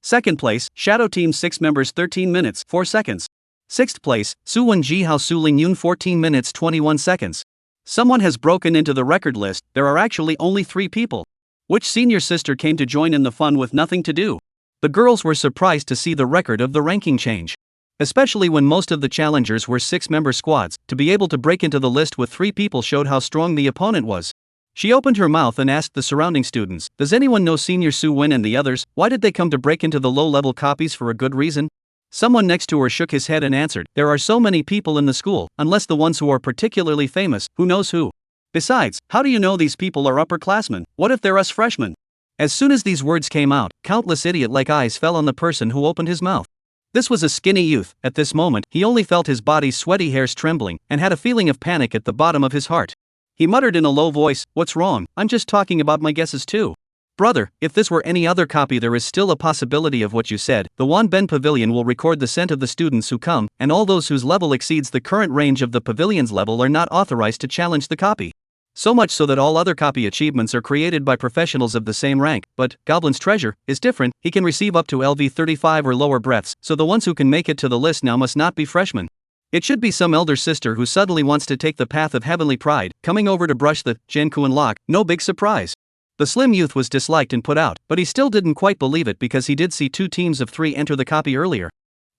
Second place, Shadow Team 6 members 13 minutes, 4 seconds. Sixth place, Suwon Jihao Su Lingyun 14 minutes 21 seconds. Someone has broken into the record list. There are actually only 3 people. Which senior sister came to join in the fun with nothing to do? The girls were surprised to see the record of the ranking change. Especially when most of the challengers were 6-member squads, to be able to break into the list with 3 people showed how strong the opponent was. She opened her mouth and asked the surrounding students, does anyone know Senior Su Win and the others? Why did they come to break into the low-level copies for a good reason? Someone next to her shook his head and answered, there are so many people in the school, unless the ones who are particularly famous, who knows who? Besides, how do you know these people are upperclassmen? What if they're us freshmen? As soon as these words came out, countless idiot-like eyes fell on the person who opened his mouth. This was a skinny youth. At this moment, he only felt his body's sweaty hairs trembling, and had a feeling of panic at the bottom of his heart. He muttered in a low voice, what's wrong? I'm just talking about my guesses too. Brother, if this were any other copy there is still a possibility of what you said. The Wanben Pavilion will record the scent of the students who come, and all those whose level exceeds the current range of the pavilion's level are not authorized to challenge the copy. So much so that all other copy achievements are created by professionals of the same rank, but Goblin's Treasure is different. He can receive up to LV35 or lower breaths, so the ones who can make it to the list now must not be freshmen. It should be some elder sister who suddenly wants to take the path of heavenly pride, coming over to brush the Genku Unlock. No big surprise. The slim youth was disliked and put out, but he still didn't quite believe it because he did see 2 teams of 3 enter the copy earlier.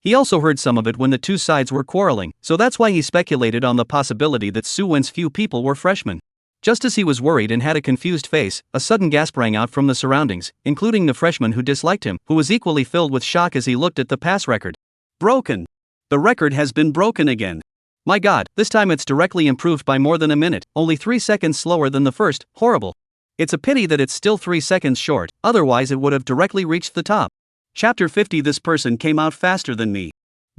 He also heard some of it when the 2 sides were quarreling, so that's why he speculated on the possibility that Suwin's few people were freshmen. Just as he was worried and had a confused face, a sudden gasp rang out from the surroundings, including the freshman who disliked him, who was equally filled with shock as he looked at the pass record. Broken! The record has been broken again. My god, this time it's directly improved by more than a minute, only 3 seconds slower than the first. Horrible. It's a pity that it's still 3 seconds short, otherwise it would have directly reached the top. Chapter 50. This person came out faster than me.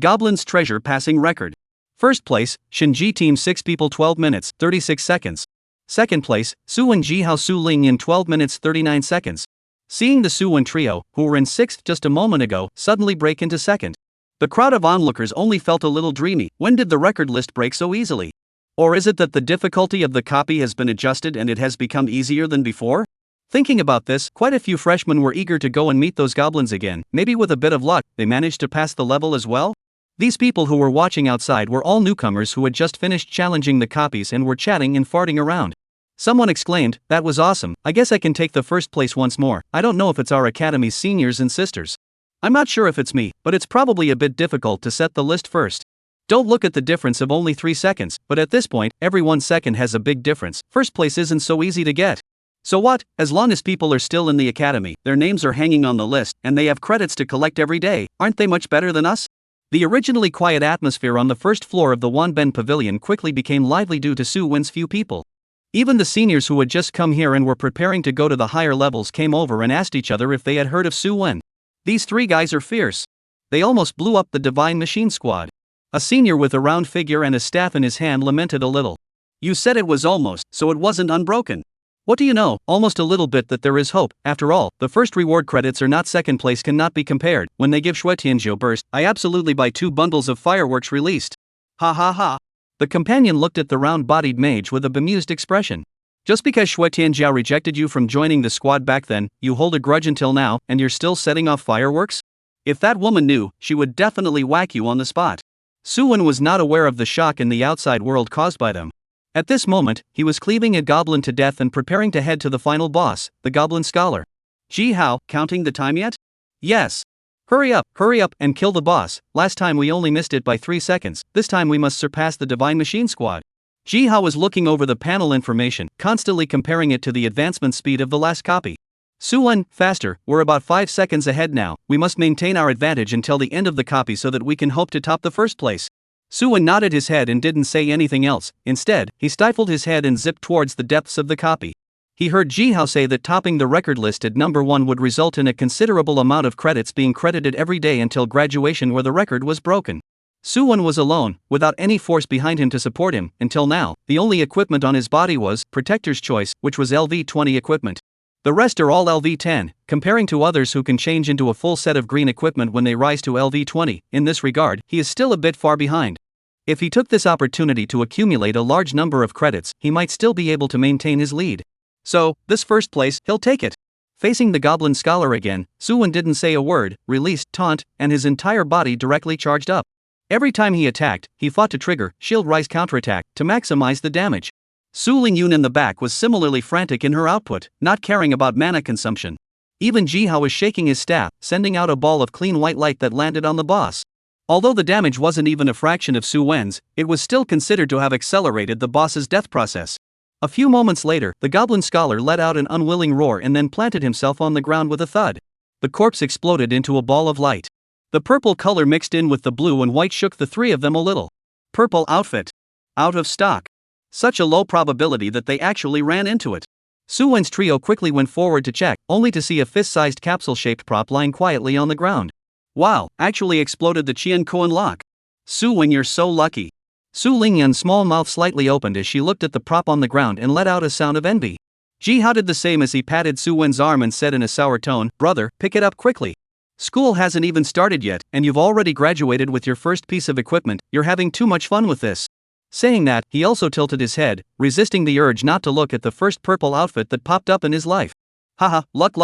Goblin's Treasure Passing Record. First place, Shinji Team 6 people 12 minutes, 36 seconds. Second place, Suwon Jihao Su Ling in 12 minutes 39 seconds. Seeing the Suwon trio, who were in 6th just a moment ago, suddenly break into 2nd. The crowd of onlookers only felt a little dreamy. When did the record list break so easily? Or is it that the difficulty of the copy has been adjusted and it has become easier than before? Thinking about this, quite a few freshmen were eager to go and meet those goblins again. Maybe with a bit of luck, they managed to pass the level as well? These people who were watching outside were all newcomers who had just finished challenging the copies and were chatting and farting around. Someone exclaimed, "That was awesome, I guess I can take the first place once more. I don't know if it's our academy's seniors and sisters. I'm not sure if it's me, but it's probably a bit difficult to set the list first." Don't look at the difference of only 3 seconds, but at this point, every 1 second has a big difference. First place isn't so easy to get. So what, as long as people are still in the academy, their names are hanging on the list, and they have credits to collect every day, aren't they much better than us? The originally quiet atmosphere on the first floor of the Wanben Pavilion quickly became lively due to Su Wen's few people. Even the seniors who had just come here and were preparing to go to the higher levels came over and asked each other if they had heard of Su Wen. These 3 guys are fierce. They almost blew up the Divine Machine Squad. A senior with a round figure and a staff in his hand lamented a little. "You said it was almost, so it wasn't unbroken. What do you know, almost a little bit that there is hope. After all, the first reward credits are not second place, cannot be compared. When they give Shuetianjiu burst, I absolutely buy 2 bundles of fireworks released. Ha ha ha." The companion looked at the round-bodied mage with a bemused expression. "Just because Shuetianjiu rejected you from joining the squad back then, you hold a grudge until now, and you're still setting off fireworks? If that woman knew, she would definitely whack you on the spot." Su Wen was not aware of the shock in the outside world caused by them. At this moment, he was cleaving a goblin to death and preparing to head to the final boss, the goblin scholar. "Ji Hao, counting the time yet?" "Yes." Hurry up, and kill the boss. Last time we only missed it by 3 seconds, this time we must surpass the Divine Machine Squad." Ji Hao was looking over the panel information, constantly comparing it to the advancement speed of the last copy. "Su Wen, faster, we're about 5 seconds ahead now, we must maintain our advantage until the end of the copy so that we can hope to top the first place." Su Wen nodded his head and didn't say anything else. Instead, he stifled his head and zipped towards the depths of the copy. He heard Ji Hao say that topping the record list at number 1 would result in a considerable amount of credits being credited every day until graduation where the record was broken. Su Wen was alone, without any force behind him to support him. Until now, the only equipment on his body was Protector's Choice, which was LV-20 equipment. The rest are all LV-10, comparing to others who can change into a full set of green equipment when they rise to LV-20. In this regard, he is still a bit far behind. If he took this opportunity to accumulate a large number of credits, he might still be able to maintain his lead. So, this first place, he'll take it. Facing the goblin scholar again, Su Wen didn't say a word, released taunt, and his entire body directly charged up. Every time he attacked, he fought to trigger shield rise counterattack to maximize the damage. Su Lingyun in the back was similarly frantic in her output, not caring about mana consumption. Even Ji Hao was shaking his staff, sending out a ball of clean white light that landed on the boss. Although the damage wasn't even a fraction of Su Wen's, it was still considered to have accelerated the boss's death process. A few moments later, the goblin scholar let out an unwilling roar and then planted himself on the ground with a thud. The corpse exploded into a ball of light. The purple color mixed in with the blue and white shook the 3 of them a little. Purple outfit. Out of stock. Such a low probability that they actually ran into it. Su Wen's trio quickly went forward to check, only to see a fist-sized capsule-shaped prop lying quietly on the ground. Wow, actually exploded the Qian Koan lock. Su Wen, you're so lucky. Su Lingyun's small mouth slightly opened as she looked at the prop on the ground and let out a sound of envy. Ji Hao did the same as he patted Su Wen's arm and said in a sour tone, "Brother, pick it up quickly. School hasn't even started yet, and you've already graduated with your first piece of equipment, you're having too much fun with this." Saying that, he also tilted his head, resisting the urge not to look at the first purple outfit that popped up in his life. "Haha, luck,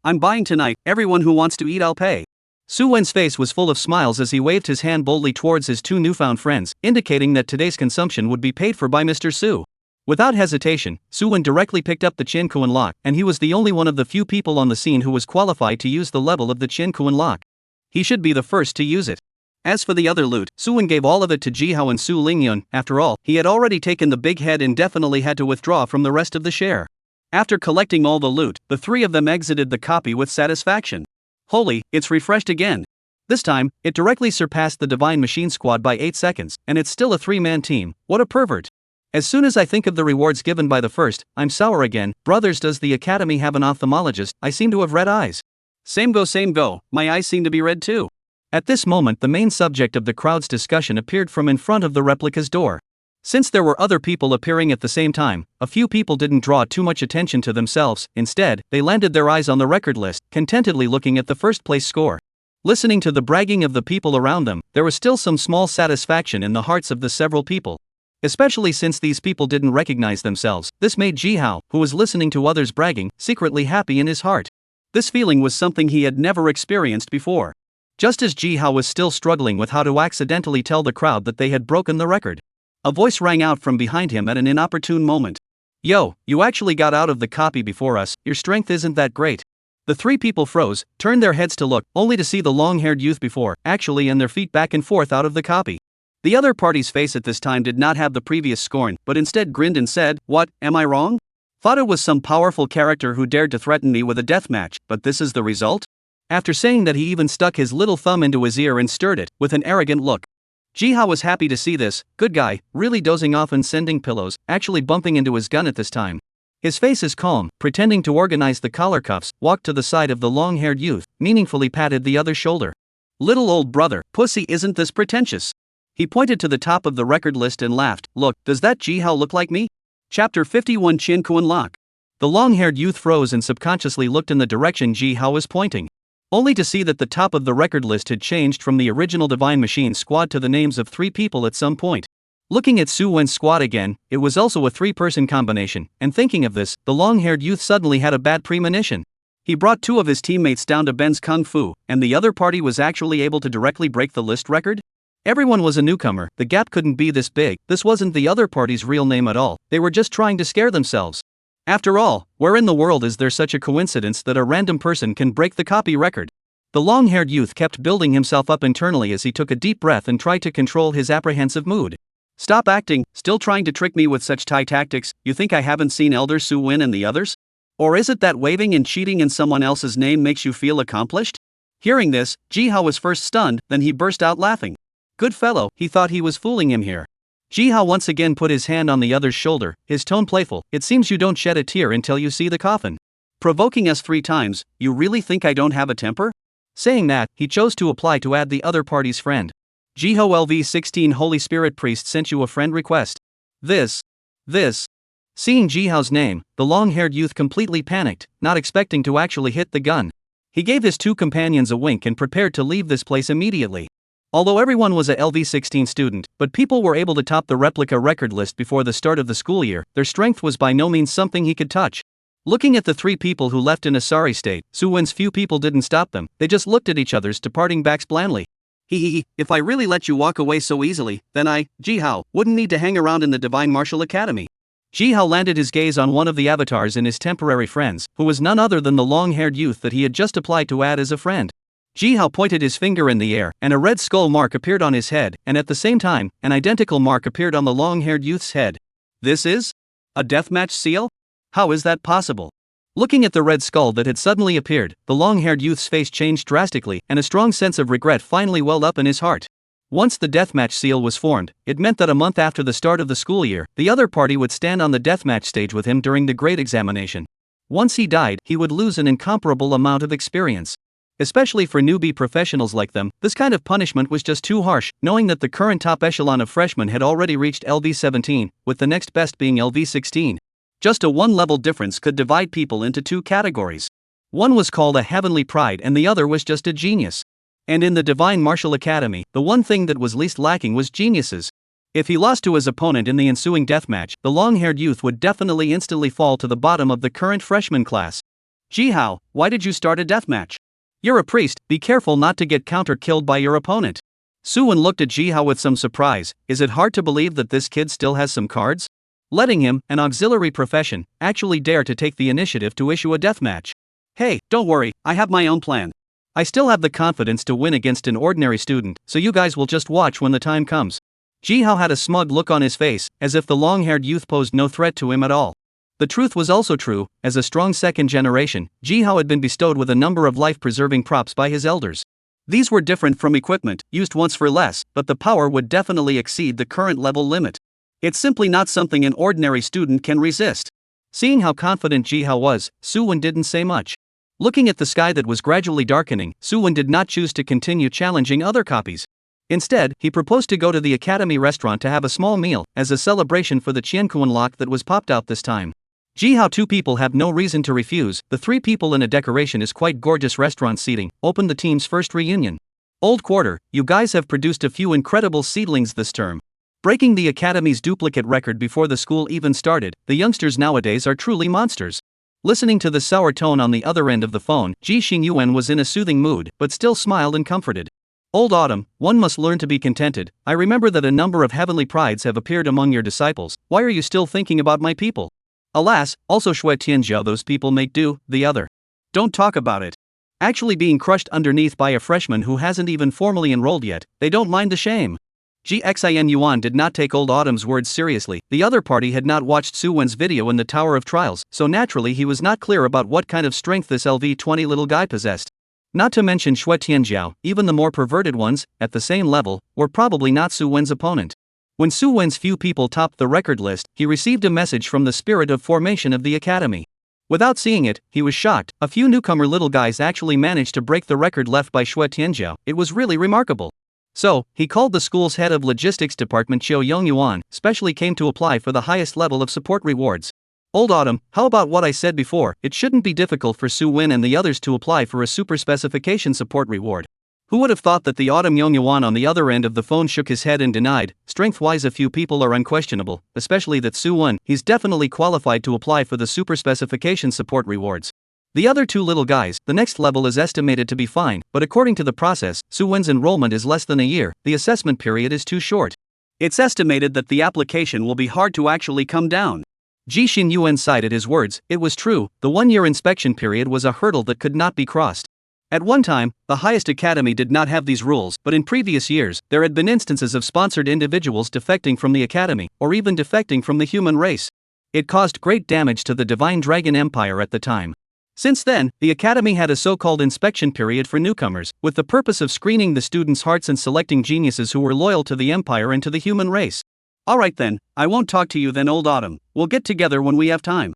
I'm buying tonight, everyone who wants to eat I'll pay." Su Wen's face was full of smiles as he waved his hand boldly towards his 2 newfound friends, indicating that today's consumption would be paid for by Mr. Su. Without hesitation, Su Wen directly picked up the Qiankuan lock, and he was the only one of the few people on the scene who was qualified to use the level of the Qiankuan lock. He should be the first to use it. As for the other loot, Su Wen gave all of it to Ji Hao and Su Lingyun. After all, he had already taken the big head and definitely had to withdraw from the rest of the share. After collecting all the loot, the 3 of them exited the copy with satisfaction. Holy, it's refreshed again. This time, it directly surpassed the Divine Machine Squad by 8 seconds, and it's still a 3-man team. What a pervert. As soon as I think of the rewards given by the first, I'm sour again. Brothers, does the academy have an ophthalmologist? I seem to have red eyes. Same go, my eyes seem to be red too. At this moment, the main subject of the crowd's discussion appeared from in front of the replica's door. Since there were other people appearing at the same time, a few people didn't draw too much attention to themselves. Instead, they landed their eyes on the record list, contentedly looking at the first place score. Listening to the bragging of the people around them, there was still some small satisfaction in the hearts of the several people.
Especially since these people didn't recognize themselves, this made Jihao, who was listening to others bragging, secretly happy in his heart. This feeling was something he had never experienced before. Just as Jihao was still struggling with how to accidentally tell the crowd that they had broken the record, a voice rang out from behind him at an inopportune moment. "Yo, you actually got out of the copy before us, your strength isn't that great." The three people froze, turned their heads to look, only to see the long-haired youth before, actually and their feet back and forth out of the copy. The other party's face at this time did not have the previous scorn, but instead grinned and said, "What, am I wrong? Thought it was some powerful character who dared to threaten me with a death match, but this is the result?" After saying that, he even stuck his little thumb into his ear and stirred it, with an arrogant look. Jihao was happy to see this good guy, really dozing off and sending pillows, actually bumping into his gun at this time. His face is calm, pretending to organize the collar cuffs, walked to the side of the long-haired youth, meaningfully patted the other's shoulder. "Little old brother, pussy, isn't this pretentious?" He pointed to the top of the record list and laughed. "Look, does that Jihao look like me?" Chapter 51 Chinku Unlock. The long-haired youth froze and subconsciously looked in the direction Jihao was pointing, only to see that the top of the record list had changed from the original Divine Machine squad to the names of 3 people at some point. Looking at Su Wen's squad again, it was also a 3-person combination, and thinking of this, the long-haired youth suddenly had a bad premonition. He brought 2 of his teammates down to Ben's Kung Fu, and the other party was actually able to directly break the list record? Everyone was a newcomer, the gap couldn't be this big, this wasn't the other party's real name at all, they were just trying to scare themselves. After all, where in the world is there such a coincidence that a random person can break the copy record? The long-haired youth kept building himself up internally as he took a deep breath and tried to control his apprehensive mood. "Stop acting, still trying to trick me with such Thai tactics, you think I haven't seen Elder Su Wen and the others? Or is it that waving and cheating in someone else's name makes you feel accomplished?" Hearing this, Jihao was first stunned, then he burst out laughing. Good fellow, he thought he was fooling him here. Jihao once again put his hand on the other's shoulder, his tone playful. "It seems you don't shed a tear until you see the coffin. Provoking us 3 times, you really think I don't have a temper?" Saying that, he chose to apply to add the other party's friend. "Jihao LV16 Holy Spirit Priest sent you a friend request. This. Seeing Jihao's name, the long-haired youth completely panicked, not expecting to actually hit the gun. He gave his 2 companions a wink and prepared to leave this place immediately. Although everyone was a LV16 student, but people were able to top the replica record list before the start of the school year, their strength was by no means something he could touch. Looking at the 3 people who left in a sorry state, Su Wen's few people didn't stop them, they just looked at each other's departing backs blandly. If I really let you walk away so easily, then I, Jihao, wouldn't need to hang around in the Divine Martial Academy." Jihao landed his gaze on one of the avatars in his temporary friends, who was none other than the long-haired youth that he had just applied to add as a friend. Jihao pointed his finger in the air, and a red skull mark appeared on his head, and at the same time, an identical mark appeared on the long-haired youth's head. "This is? A deathmatch seal? How is that possible?" Looking at the red skull that had suddenly appeared, the long-haired youth's face changed drastically, and a strong sense of regret finally welled up in his heart. Once the deathmatch seal was formed, it meant that a month after the start of the school year, the other party would stand on the deathmatch stage with him during the grade examination. Once he died, he would lose an incomparable amount of experience. Especially for newbie professionals like them, this kind of punishment was just too harsh, knowing that the current top echelon of freshmen had already reached LV17, with the next best being LV16. Just a 1-level difference could divide people into 2 categories. One was called a heavenly pride and the other was just a genius. And in the Divine Martial Academy, the one thing that was least lacking was geniuses. If he lost to his opponent in the ensuing deathmatch, the long-haired youth would definitely instantly fall to the bottom of the current freshman class. "Jihao, why did you start a deathmatch? You're a priest, be careful not to get counter-killed by your opponent." Su Wen looked at Jihao with some surprise. Is it hard to believe that this kid still has some cards? Letting him, an auxiliary profession, actually dare to take the initiative to issue a deathmatch. "Hey, don't worry, I have my own plan. I still have the confidence to win against an ordinary student, so you guys will just watch when the time comes." Jihao had a smug look on his face, as if the long-haired youth posed no threat to him at all. The truth was also true, as a strong second generation, Jihao had been bestowed with a number of life-preserving props by his elders. These were different from equipment, used once for less, but the power would definitely exceed the current level limit. It's simply not something an ordinary student can resist. Seeing how confident Jihao was, Su Wen didn't say much. Looking at the sky that was gradually darkening, Su Wen did not choose to continue challenging other copies. Instead, he proposed to go to the academy restaurant to have a small meal, as a celebration for the Qiankuan lock that was popped out this time. Jihao 2 people have no reason to refuse, the 3 people in a decoration is quite gorgeous restaurant seating, opened the team's first reunion. "Old quarter, you guys have produced a few incredible seedlings this term.
breaking the academy's duplicate record before the school even started. The youngsters nowadays are truly monsters. Listening to the sour tone on the other end of the phone, Ji Xingyuan was in a soothing mood, but still smiled and comforted. Old Autumn, one must learn to be contented. I remember that a number of heavenly prides have appeared among your disciples. Why are you still thinking about my people? Alas, also Shui Tianjiao, those people make do. The other. Don't talk about it. Actually being crushed underneath by a freshman who hasn't even formally enrolled yet, they don't mind the shame. Ji Xin Yuan did not take Old Autumn's words seriously. The other party had not watched Su Wen's video in the Tower of Trials, so naturally he was not clear about what kind of strength this LV-20 little guy possessed. Not to mention Shui Tianjiao, even the more perverted ones, at the same level, were probably not Su Wen's opponent. When Su Wen's few people topped the record list, he received a message from the spirit of formation of the academy. Without seeing it, he was shocked. A few newcomer little guys actually managed to break the record left by Shui Tianjiao. It was really remarkable. So, he called the school's head of logistics department Qiu Yongyuan, specially came to apply for the highest level of support rewards. Old Autumn, how about what I said before? It shouldn't be difficult for Su Wen and the others to apply for a super specification support reward. Who would have thought that the Autumn Yongyuan on the other end of the phone shook his head and denied. Strength-wise a few people are unquestionable, especially that Su Wen. He's definitely qualified to apply for the super specification support rewards. The other two little guys, the next level is estimated to be fine, but according to the process, Su Wen's enrollment is less than a year. The assessment period is too short. It's estimated that the application will be hard to actually come down. Ji Xingyuan sighed at his words. It was true, the one-year inspection period was a hurdle that could not be crossed. At one time, the highest academy did not have these rules, but in previous years, there had been instances of sponsored individuals defecting from the academy, or even defecting from the human race. It caused great damage to the Divine Dragon Empire at the time. Since then, the academy had a so-called inspection period for newcomers, with the purpose of screening the students' hearts and selecting geniuses who were loyal to the empire and to the human race. Alright then, I won't talk to you then, Old Autumn. We'll get together when we have time.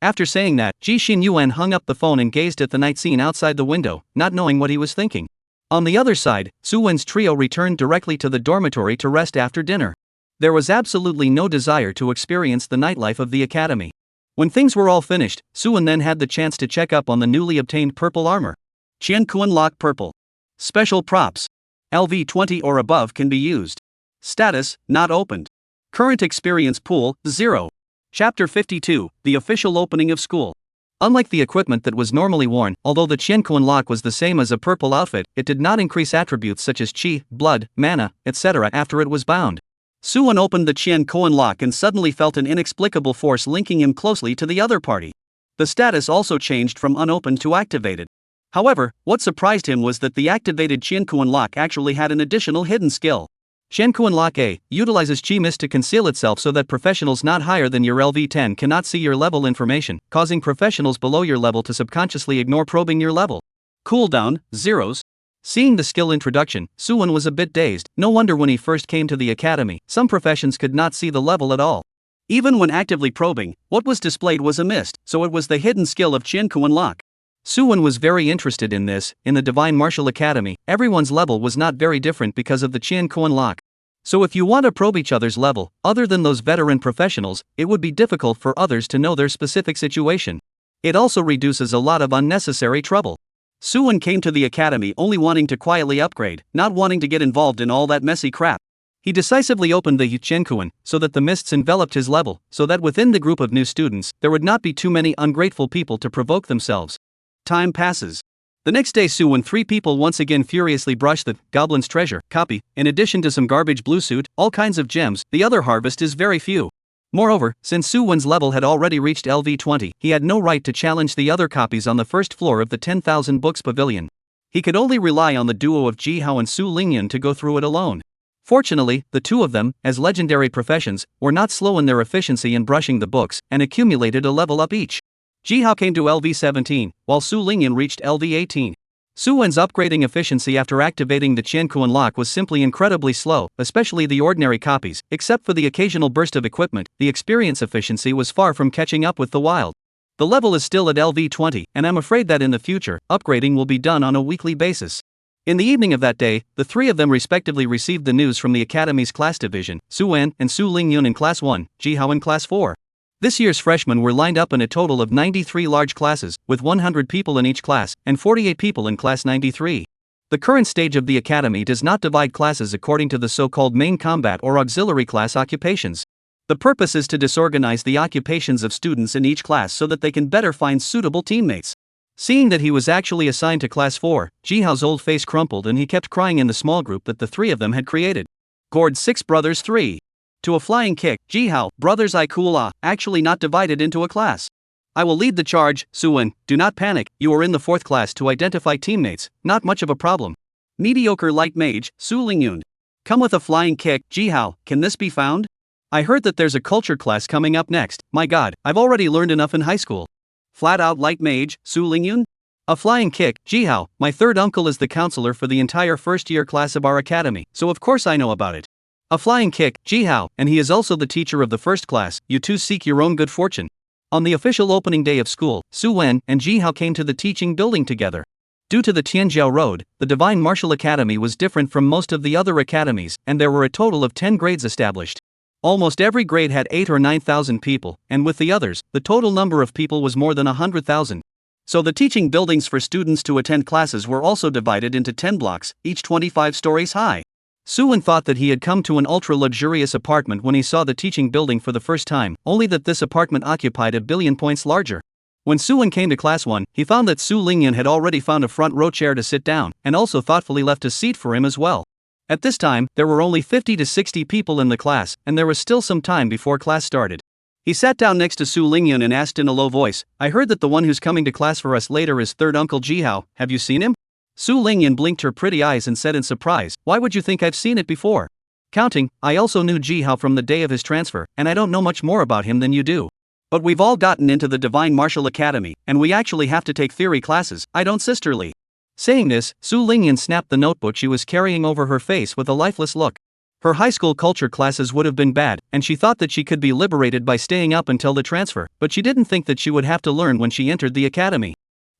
After saying that, Ji Xingyuan hung up the phone and gazed at the night scene outside the window, not knowing what he was thinking. On the other side, Su Wen's trio returned directly to the dormitory to rest after dinner. There was absolutely no desire to experience the nightlife of the academy. When things were all finished, Su Wen then had the chance to check up on the newly obtained purple armor. Qiankuan Lock Purple. Special props. LV-20 or above can be used. Status, not opened. Current experience pool, 0. Chapter 52, the official opening of school. Unlike the equipment that was normally worn, although the Qiankuan lock was the same as a purple outfit, it did not increase attributes such as qi, blood, mana, etc. after it was bound. Su Wen opened the Qiankuan lock and suddenly felt an inexplicable force linking him closely to the other party. The status also changed from unopened to activated. However, what surprised him was that the activated Qiankuan lock actually had an additional hidden skill. Qiankuan Lock A utilizes Qi Mist to conceal itself so that professionals not higher than your LV-10 cannot see your level information, causing professionals below your level to subconsciously ignore probing your level. Cooldown, zeros. Seeing the skill introduction, Su Wen was a bit dazed. No wonder when he first came to the academy, some professions could not see the level at all. Even when actively probing, what was displayed was a mist, so it was the hidden skill of Qiankuan Lock. Su Wen was very interested in this. In the Divine Martial Academy, everyone's level was not very different because of the Qiankuan Lock. So if you want to probe each other's level, other than those veteran professionals, it would be difficult for others to know their specific situation. It also reduces a lot of unnecessary trouble. Su Wen came to the academy only wanting to quietly upgrade, not wanting to get involved in all that messy crap. He decisively opened the Qiankuan, so that the mists enveloped his level, so that within the group of new students, there would not be too many ungrateful people to provoke themselves. Time passes. The next day Su Wen 3 people once again furiously brushed the Goblin's Treasure copy. In addition to some garbage blue suit, all kinds of gems, the other harvest is very few. Moreover, since Su Wen's level had already reached LV-20, he had no right to challenge the other copies on the first floor of the 10,000 books pavilion. He could only rely on the duo of Ji Hao and Su Lingyun to go through it alone. Fortunately, the two of them, as legendary professions, were not slow in their efficiency in brushing the books, and accumulated a level up each. Ji Hao came to LV-17, while Su Lingyun reached LV-18. Su Wen's upgrading efficiency after activating the Qiankuan lock was simply incredibly slow, especially the ordinary copies. Except for the occasional burst of equipment, the experience efficiency was far from catching up with the wild. The level is still at LV-20, and I'm afraid that in the future, upgrading will be done on a weekly basis. In the evening of that day, the three of them respectively received the news from the Academy's class division, Su Wen and Su Lingyun in Class 1, Ji Hao in Class 4. This year's freshmen were lined up in a total of 93 large classes, with 100 people in each class, and 48 people in Class 93. The current stage of the academy does not divide classes according to the so-called main combat or auxiliary class occupations. The purpose is to disorganize the occupations of students in each class so that they can better find suitable teammates. Seeing that he was actually assigned to class 4, Jihao's old face crumpled and he kept crying in the small group that the three of them had created. Gored 6 brothers 3. To a flying kick, Jihao, brothers I cool actually not divided into a class. I will lead the charge, Suwen, do not panic, you are in the 4th class to identify teammates, not much of a problem. Mediocre light mage, Su Lingyun. Come with a flying kick, Jihao, can this be found? I heard that there's a culture class coming up next, my god, I've already learned enough in high school. Flat out light mage, Su Lingyun? A flying kick, Jihao, my third uncle is the counselor for the entire first year class of our academy, so of course I know about it. A flying kick, Jihao, and he is also the teacher of the first class, you two seek your own good fortune. On the official opening day of school, Su Wen and Jihao came to the teaching building together. Due to the Tianjiao Road, the Divine Martial Academy was different from most of the other academies, and there were a total of 10 grades established. Almost every grade had 8 or 9,000 people, and with the others, the total number of people was more than 100,000. So the teaching buildings for students to attend classes were also divided into 10 blocks, each 25 stories high. Suwen thought that he had come to an ultra-luxurious apartment when he saw the teaching building for the first time, only that this apartment occupied 1 billion points larger. When Suwen came to class 1, he found that Su Lingyun had already found a front row chair to sit down, and also thoughtfully left a seat for him as well. At this time, there were only 50 to 60 people in the class, and there was still some time before class started. He sat down next to Su Lingyun and asked in a low voice, I heard that the one who's coming to class for us later is third uncle Jihao, have you seen him? Su Lingyun blinked her pretty eyes and said in surprise, why would you think I've seen it before? Counting, I also knew Jihao from the day of his transfer, and I don't know much more about him than you do. But we've all gotten into the Divine Martial Academy, and we actually have to take theory classes, I don't sisterly. Saying this, Su Lingyun snapped the notebook she was carrying over her face with a lifeless look. Her high school culture classes would have been bad, and she thought that she could be liberated by staying up until the transfer, but she didn't think that she would have to learn when she entered the academy.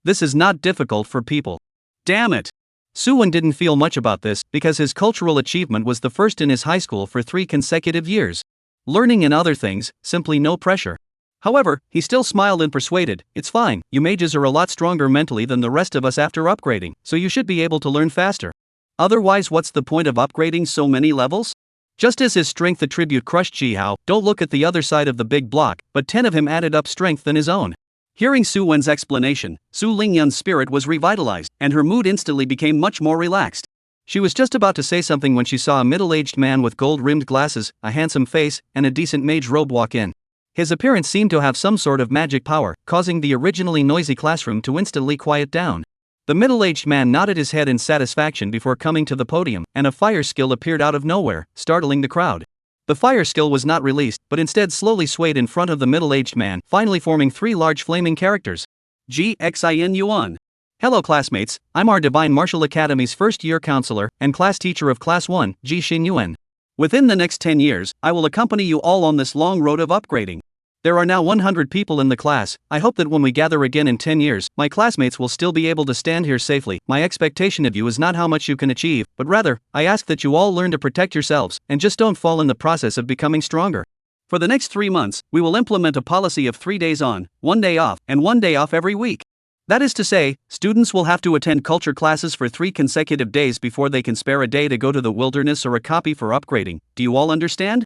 This is not difficult for people. Damn it! Suwen didn't feel much about this because his cultural achievement was the first in his high school for 3 consecutive years. Learning and other things, simply no pressure. However, he still smiled and persuaded, it's fine, you mages are a lot stronger mentally than the rest of us after upgrading, so you should be able to learn faster. Otherwise, what's the point of upgrading so many levels? Just as his strength attribute crushed Jihao, don't look at the other side of the big block, but 10 of him added up strength than his own. Hearing Su Wen's explanation, Su Lingyun's spirit was revitalized, and her mood instantly became much more relaxed. She was just about to say something when she saw a middle-aged man with gold-rimmed glasses, a handsome face, and a decent mage robe walk in. His appearance seemed to have some sort of magic power, causing the originally noisy classroom to instantly quiet down. The middle-aged man nodded his head in satisfaction before coming to the podium, and a fire skill appeared out of nowhere, startling the crowd. The fire skill was not released, but instead slowly swayed in front of the middle-aged man, finally forming 3 large flaming characters. Xin Yuan. Hello classmates, I'm our Divine Martial Academy's first-year counselor, and class teacher of Class 1, Xin Yuan. Within the next 10 years, I will accompany you all on this long road of upgrading. There are now 100 people in the class. I hope that when we gather again in 10 years, my classmates will still be able to stand here safely. My expectation of you is not how much you can achieve, but rather, I ask that you all learn to protect yourselves, and just don't fall in the process of becoming stronger. For the next 3 months, we will implement a policy of 3 days on, 1 day off, and 1 day off every week. That is to say, students will have to attend culture classes for 3 consecutive days before they can spare a day to go to the wilderness or a copy for upgrading. Do you all understand?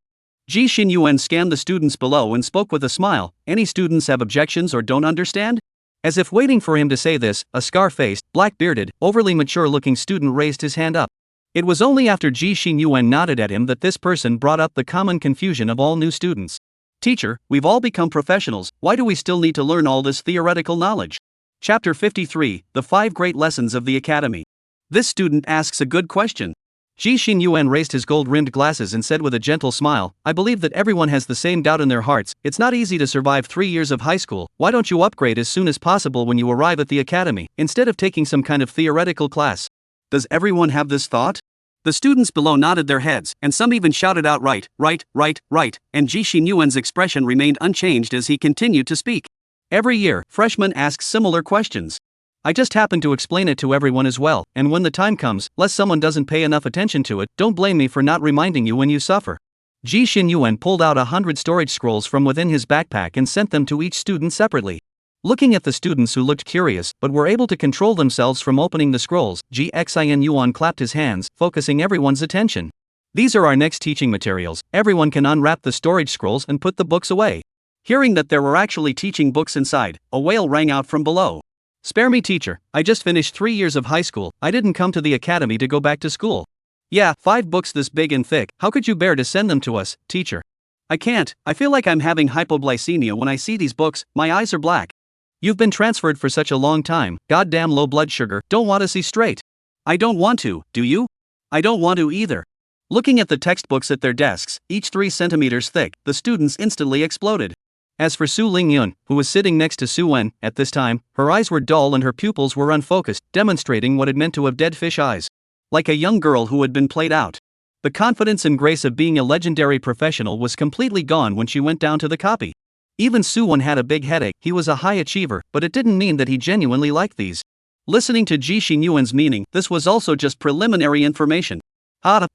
Xin Yuan scanned the students below and spoke with a smile. Any students have objections or don't understand? As if waiting for him to say this, a scar-faced, black-bearded, overly mature-looking student raised his hand up. It was only after Xin Yuan nodded at him that this person brought up the common confusion of all new students. Teacher, we've all become professionals, why do we still need to learn all this theoretical knowledge? Chapter 53, The 5 Great Lessons of the Academy. This student asks a good question. Xin Yuan raised his gold-rimmed glasses and said with a gentle smile, I believe that everyone has the same doubt in their hearts. It's not easy to survive 3 years of high school. Why don't you upgrade as soon as possible when you arrive at the academy, instead of taking some kind of theoretical class? Does everyone have this thought? The students below nodded their heads, and some even shouted out right, and Xin Yuan's expression remained unchanged as he continued to speak. Every year, freshmen ask similar questions. I just happen to explain it to everyone as well, and when the time comes, lest someone doesn't pay enough attention to it, don't blame me for not reminding you when you suffer. Xin Yuan pulled out 100 storage scrolls from within his backpack and sent them to each student separately.
Looking at the students who looked curious but were able to control themselves from opening the scrolls, Xin Yuan clapped his hands, focusing everyone's attention. These are our next teaching materials. Everyone can unwrap the storage scrolls and put the books away.
Hearing that there were actually teaching books inside, a wail rang out from below.
Spare me, teacher. I just finished 3 years of high school. I didn't come to the academy to go back to school.
Yeah, 5 books this big and thick.
How could you bear to send them to us, teacher?
I can't. I feel like I'm having hypoglycemia when I see these books. My eyes are black.
You've been transferred for such a long time. Goddamn low blood sugar. Don't want to see straight.
I don't want to, do you? I don't want to either. Looking at the textbooks at their desks, each 3 centimeters thick, the students instantly exploded.
As for Su Lingyun, who was sitting next to Su Wen, at this time, her eyes were dull and her pupils were unfocused, demonstrating what it meant to have dead fish eyes.
Like a young girl who had been played out.
The confidence and grace of being a legendary professional was completely gone when she went down to the copy. Even Su Wen had a big headache. He was a high achiever, but it didn't mean that he genuinely liked these.
Listening to Xin Yuan's meaning, this was also just preliminary information.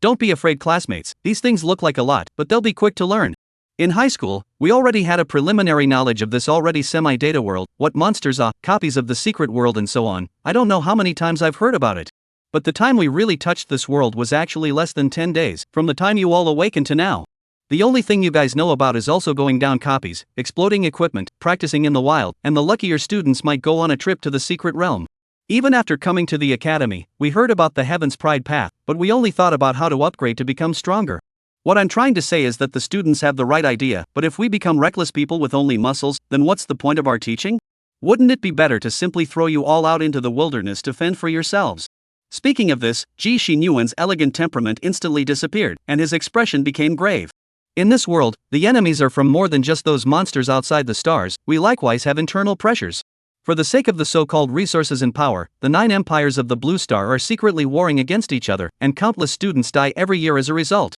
Don't be afraid, classmates. These things look like a lot, but they'll be quick to learn. In high school, we already had a preliminary knowledge of this already semi-data world, what monsters are, copies of the secret world and so on. I don't know how many times I've heard about it. But the time we really touched this world was actually less than 10 days, from the time you all awakened to now. The only thing you guys know about is also going down copies, exploding equipment, practicing in the wild, and the luckier students might go on a trip to the secret realm. Even after coming to the academy, we heard about the Heaven's Pride path, but we only thought about how to upgrade to become stronger. What I'm trying to say is that the students have the right idea, but if we become reckless people with only muscles, then what's the point of our teaching? Wouldn't it be better to simply throw you all out into the wilderness to fend for yourselves? Speaking of this, Xin Yuan's elegant temperament instantly disappeared, and his expression became grave. In this world, the enemies are from more than just those monsters outside the stars. We likewise have internal pressures. For the sake of the so-called resources and power, the 9 empires of the Blue Star are secretly warring against each other, and countless students die every year as a result.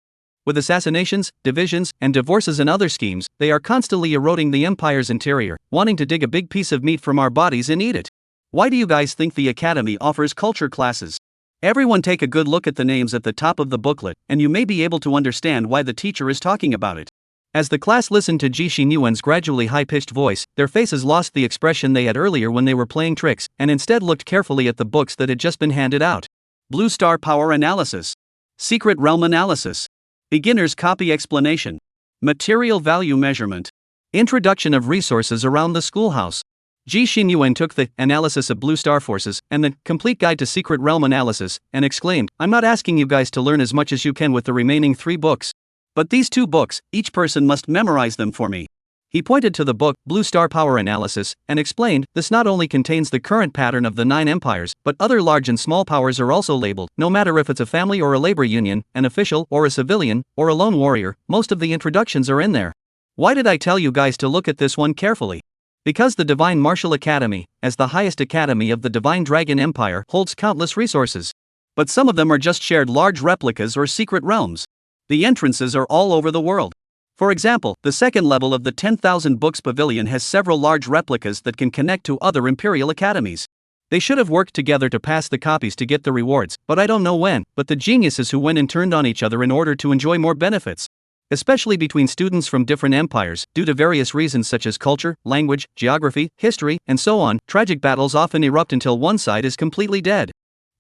With assassinations, divisions, and divorces and other schemes, they are constantly eroding the empire's interior, wanting to dig a big piece of meat from our bodies and eat it. Why do you guys think the academy offers culture classes? Everyone take a good look at the names at the top of the booklet, and you may be able to understand why the teacher is talking about it. As the class listened to Xin Yuan's gradually high-pitched voice, their faces lost the expression they had earlier when they were playing tricks, and instead looked carefully at the books that had just been handed out.
Blue Star Power Analysis. Secret Realm Analysis. Beginner's Copy Explanation. Material Value Measurement.
Introduction of Resources Around the Schoolhouse. Xin Yuan took the Analysis of Blue Star Forces and the Complete Guide to Secret Realm Analysis and exclaimed, I'm not asking you guys to learn as much as you can with the remaining 3 books. But these 2 books, each person must memorize them for me. He pointed to the book, Blue Star Power Analysis, and explained, this not only contains the current pattern of the 9 empires, but other large and small powers are also labeled, no matter if it's a family or a labor union, an official or a civilian, or a lone warrior, most of the introductions are in there. Why did I tell you guys to look at this one carefully? Because the Divine Martial Academy, as the highest academy of the Divine Dragon Empire, holds countless resources. But some of them are just shared large replicas or secret realms. The entrances are all over the world. For example, the second level of the 10,000 Books Pavilion has several large replicas that can connect to other Imperial academies. They should have worked together to pass the copies to get the rewards, but I don't know when, but the geniuses who went and turned on each other in order to enjoy more benefits. Especially between students from different empires, due to various reasons such as culture, language, geography, history, and so on, tragic battles often erupt until one side is completely dead.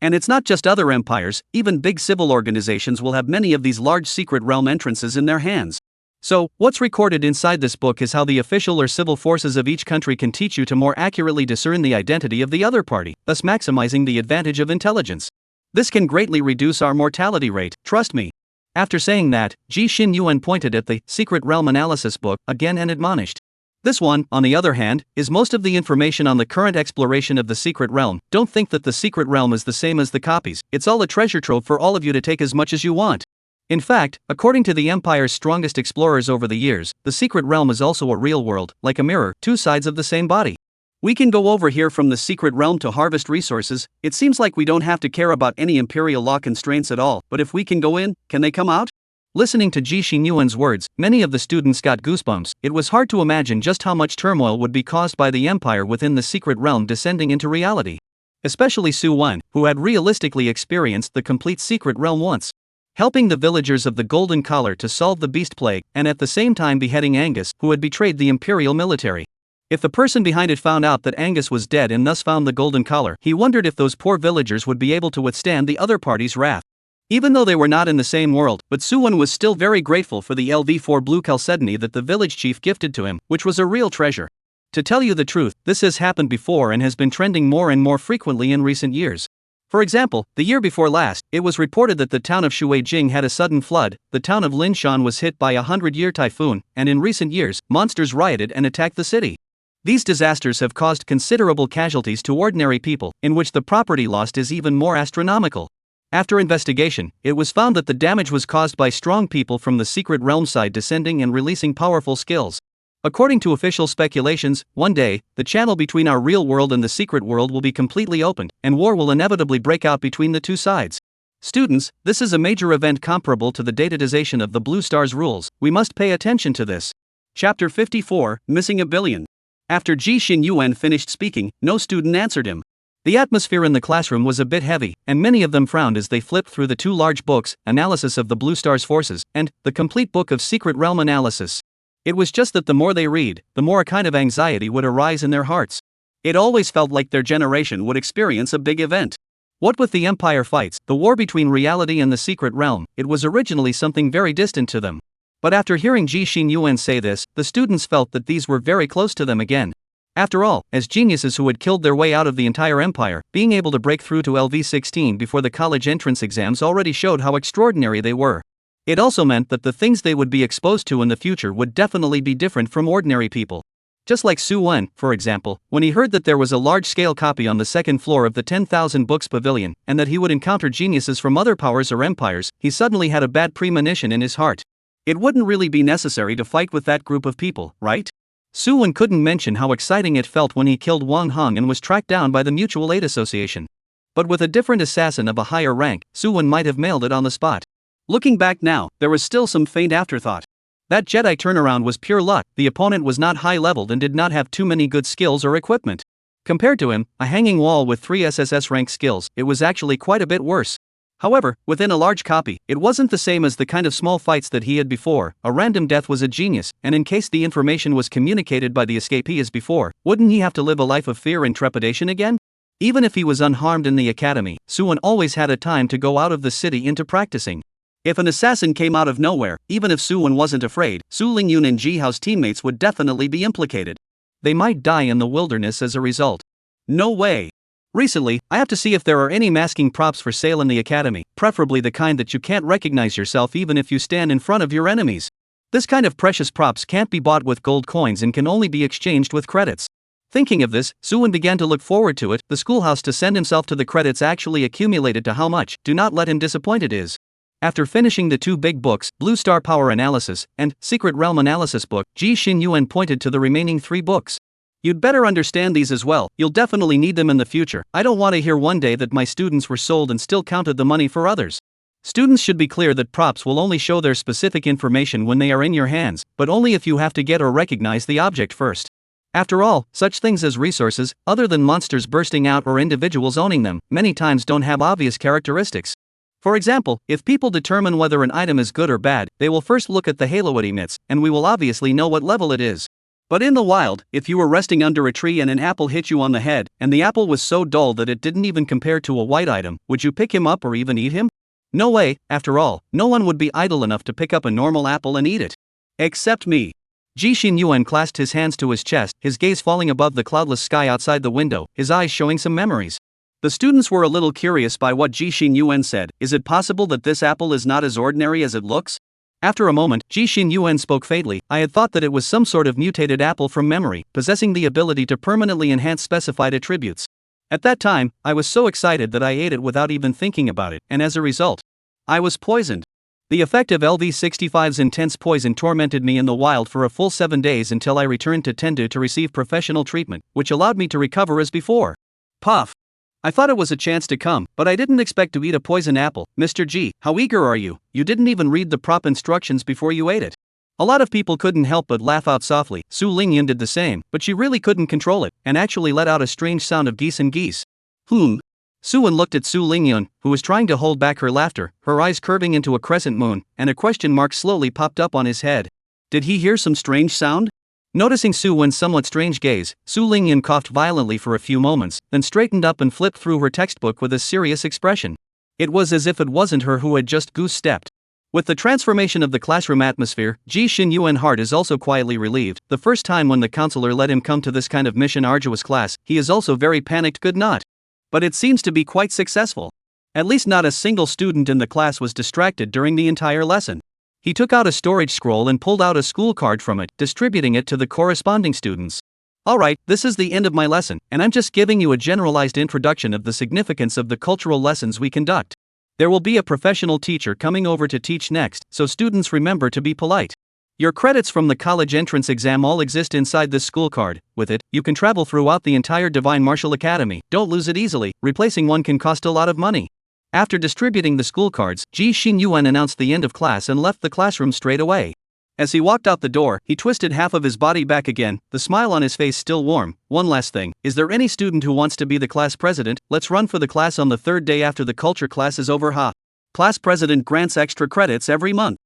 And it's not just other empires, even big civil organizations will have many of these large secret realm entrances in their hands. So, what's recorded inside this book is how the official or civil forces of each country can teach you to more accurately discern the identity of the other party, thus maximizing the advantage of intelligence. This can greatly reduce our mortality rate, trust me. After saying that, Xin Yuan pointed at the Secret Realm Analysis book again and admonished. This one, on the other hand, is most of the information on the current exploration of the secret realm. Don't think that the secret realm is the same as the copies, it's all a treasure trove for all of you to take as much as you want. In fact, according to the Empire's strongest explorers over the years, the secret realm is also a real world, like a mirror, 2 sides of the same body. We can go over here from the secret realm to harvest resources. It seems like we don't have to care about any Imperial law constraints at all, but if we can go in, can they come out? Listening to Xin Yuan's words, many of the students got goosebumps. It was hard to imagine just how much turmoil would be caused by the Empire within the secret realm descending into reality. Especially Su Wen, who had realistically experienced the complete secret realm once. Helping the villagers of the Golden Collar to solve the beast plague, and at the same time beheading Angus, who had betrayed the Imperial military.
If the person behind it found out that Angus was dead and thus found the golden collar, he wondered if those poor villagers would be able to withstand the other party's wrath. Even though they were not in the same world, but Suwon was still very grateful for the LV4 blue chalcedony that the village chief gifted to him, which was a real treasure. To tell you the truth, this has happened before and has been trending more and more frequently in recent years. For example, the year before last, it was reported that the town of Shuijing had a sudden flood, the town of Linshan was hit by a 100-year typhoon, and in recent years, monsters rioted and attacked the city. These disasters have caused considerable casualties to ordinary people, in which the property lost is even more astronomical. After investigation, it was found that the damage was caused by strong people from the secret realm side descending and releasing powerful skills. According to official speculations, one day, the channel between our real world and the secret world will be completely opened, and war will inevitably break out between the two sides. Students, this is a major event comparable to the datatization of the Blue Star's rules. We must pay attention to this. Chapter 54, Missing a Billion. After Ji Xinyuan finished speaking, no student answered him. The atmosphere in the classroom was a bit heavy, and many of them frowned as they flipped through the two large books, Analysis of the Blue Star's Forces, and The Complete Book of Secret Realm Analysis. It was just that the more they read, the more a kind of anxiety would arise in their hearts. It always felt like their generation would experience a big event. What with the empire fights, the war between reality and the secret realm, it was originally something very distant to them. But after hearing Ji Xinyuan say this, the students felt that these were very close to them again. After all, as geniuses who had killed their way out of the entire empire, being able to break through to LV16 before the college entrance exams already showed how extraordinary they were. It also meant that the things they would be exposed to in the future would definitely be different from ordinary people. Just like Suwon, for example, when he heard that there was a large-scale copy on the second floor of the 10,000 books pavilion, and that he would encounter geniuses from other powers or empires, he suddenly had a bad premonition in his heart. It wouldn't really be necessary to fight with that group of people, right? Suwon couldn't mention how exciting it felt when he killed Wang Hong and was tracked down by the Mutual Aid Association. But with a different assassin of a higher rank, Suwon might have mailed it on the spot. Looking back now, there was still some faint afterthought. That Jedi turnaround was pure luck. The opponent was not high-leveled and did not have too many good skills or equipment. Compared to him, a hanging wall with 3 SSS rank skills, it was actually quite a bit worse. However, within a large copy, it wasn't the same as the kind of small fights that he had before. A random death was a genius, and in case the information was communicated by the escapee as before, wouldn't he have to live a life of fear and trepidation again? Even if he was unharmed in the academy, Suwon always had a time to go out of the city into practicing. If an assassin came out of nowhere, even if Suwon wasn't afraid, Su Lingyun and Ji Hao's teammates would definitely be implicated. They might die in the wilderness as a result. No way. Recently, I have to see if there are any masking props for sale in the academy, preferably the kind that you can't recognize yourself even if you stand in front of your enemies. This kind of precious props can't be bought with gold coins and can only be exchanged with credits. Thinking of this, Suwon began to look forward to it. The schoolhouse to send himself to the credits actually accumulated to how much. Do not let him disappoint it is. After finishing the 2 big books, Blue Star Power Analysis and Secret Realm Analysis book, Ji Xinyuan pointed to the remaining 3 books. You'd better understand these as well, you'll definitely need them in the future. I don't want to hear one day that my students were sold and still counted the money for others. Students should be clear that props will only show their specific information when they are in your hands, but only if you have to get or recognize the object first. After all, such things as resources, other than monsters bursting out or individuals owning them, many times don't have obvious characteristics. For example, if people determine whether an item is good or bad, they will first look at the halo it emits, and we will obviously know what level it is. But in the wild, if you were resting under a tree and an apple hit you on the head, and the apple was so dull that it didn't even compare to a white item, would you pick him up or even eat him? No way. After all, no one would be idle enough to pick up a normal apple and eat it. Except me. Ji Xinyuan clasped his hands to his chest, his gaze falling above the cloudless sky outside the window, his eyes showing some memories. The students were a little curious by what Ji Xinyuan said. Is it possible that this apple is not as ordinary as it looks? After a moment, Ji Xinyuan spoke faintly. I had thought that it was some sort of mutated apple from memory, possessing the ability to permanently enhance specified attributes. At that time, I was so excited that I ate it without even thinking about it, and as a result, I was poisoned. The effect of LV-65's intense poison tormented me in the wild for a full 7 days until I returned to Tendu to receive professional treatment, which allowed me to recover as before. Puff. I thought it was a chance to come, but I didn't expect to eat a poison apple. Mr. G, how eager are you? You didn't even read the prop instructions before you ate it. A lot of people couldn't help but laugh out softly. Su Lingyun did the same, but she really couldn't control it, and actually let out a strange sound of geese and geese. Suwon looked at Su Lingyun, who was trying to hold back her laughter, her eyes curving into a crescent moon, and a question mark slowly popped up on his head. Did he hear some strange sound? Noticing Su Wen's somewhat strange gaze, Su Lingyun coughed violently for a few moments, then straightened up and flipped through her textbook with a serious expression. It was as if it wasn't her who had just goose-stepped. With the transformation of the classroom atmosphere, Ji Xinyuan's heart is also quietly relieved. The first time when the counselor let him come to this kind of mission arduous class, he is also very panicked could not. But it seems to be quite successful. At least not a single student in the class was distracted during the entire lesson. He took out a storage scroll and pulled out a school card from it, distributing it to the corresponding students. Alright, this is the end of my lesson, and I'm just giving you a generalized introduction of the significance of the cultural lessons we conduct. There will be a professional teacher coming over to teach next, so students remember to be polite. Your credits from the college entrance exam all exist inside this school card. With it, you can travel throughout the entire Divine Martial Academy. Don't lose it easily, replacing one can cost a lot of money. After distributing the school cards, Ji Xinyuan announced the end of class and left the classroom straight away. As he walked out the door, he twisted half of his body back again, the smile on his face still warm. One last thing, is there any student who wants to be the class president? Let's run for the class on the third day after the culture class is over, ha. Class president grants extra credits every month.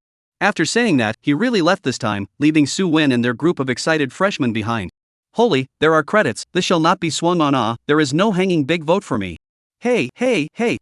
After saying that, he really left this time, leaving Su Wen and their group of excited freshmen behind. Holy, there are credits, this shall not be swung on, there is no hanging big vote for me. Hey,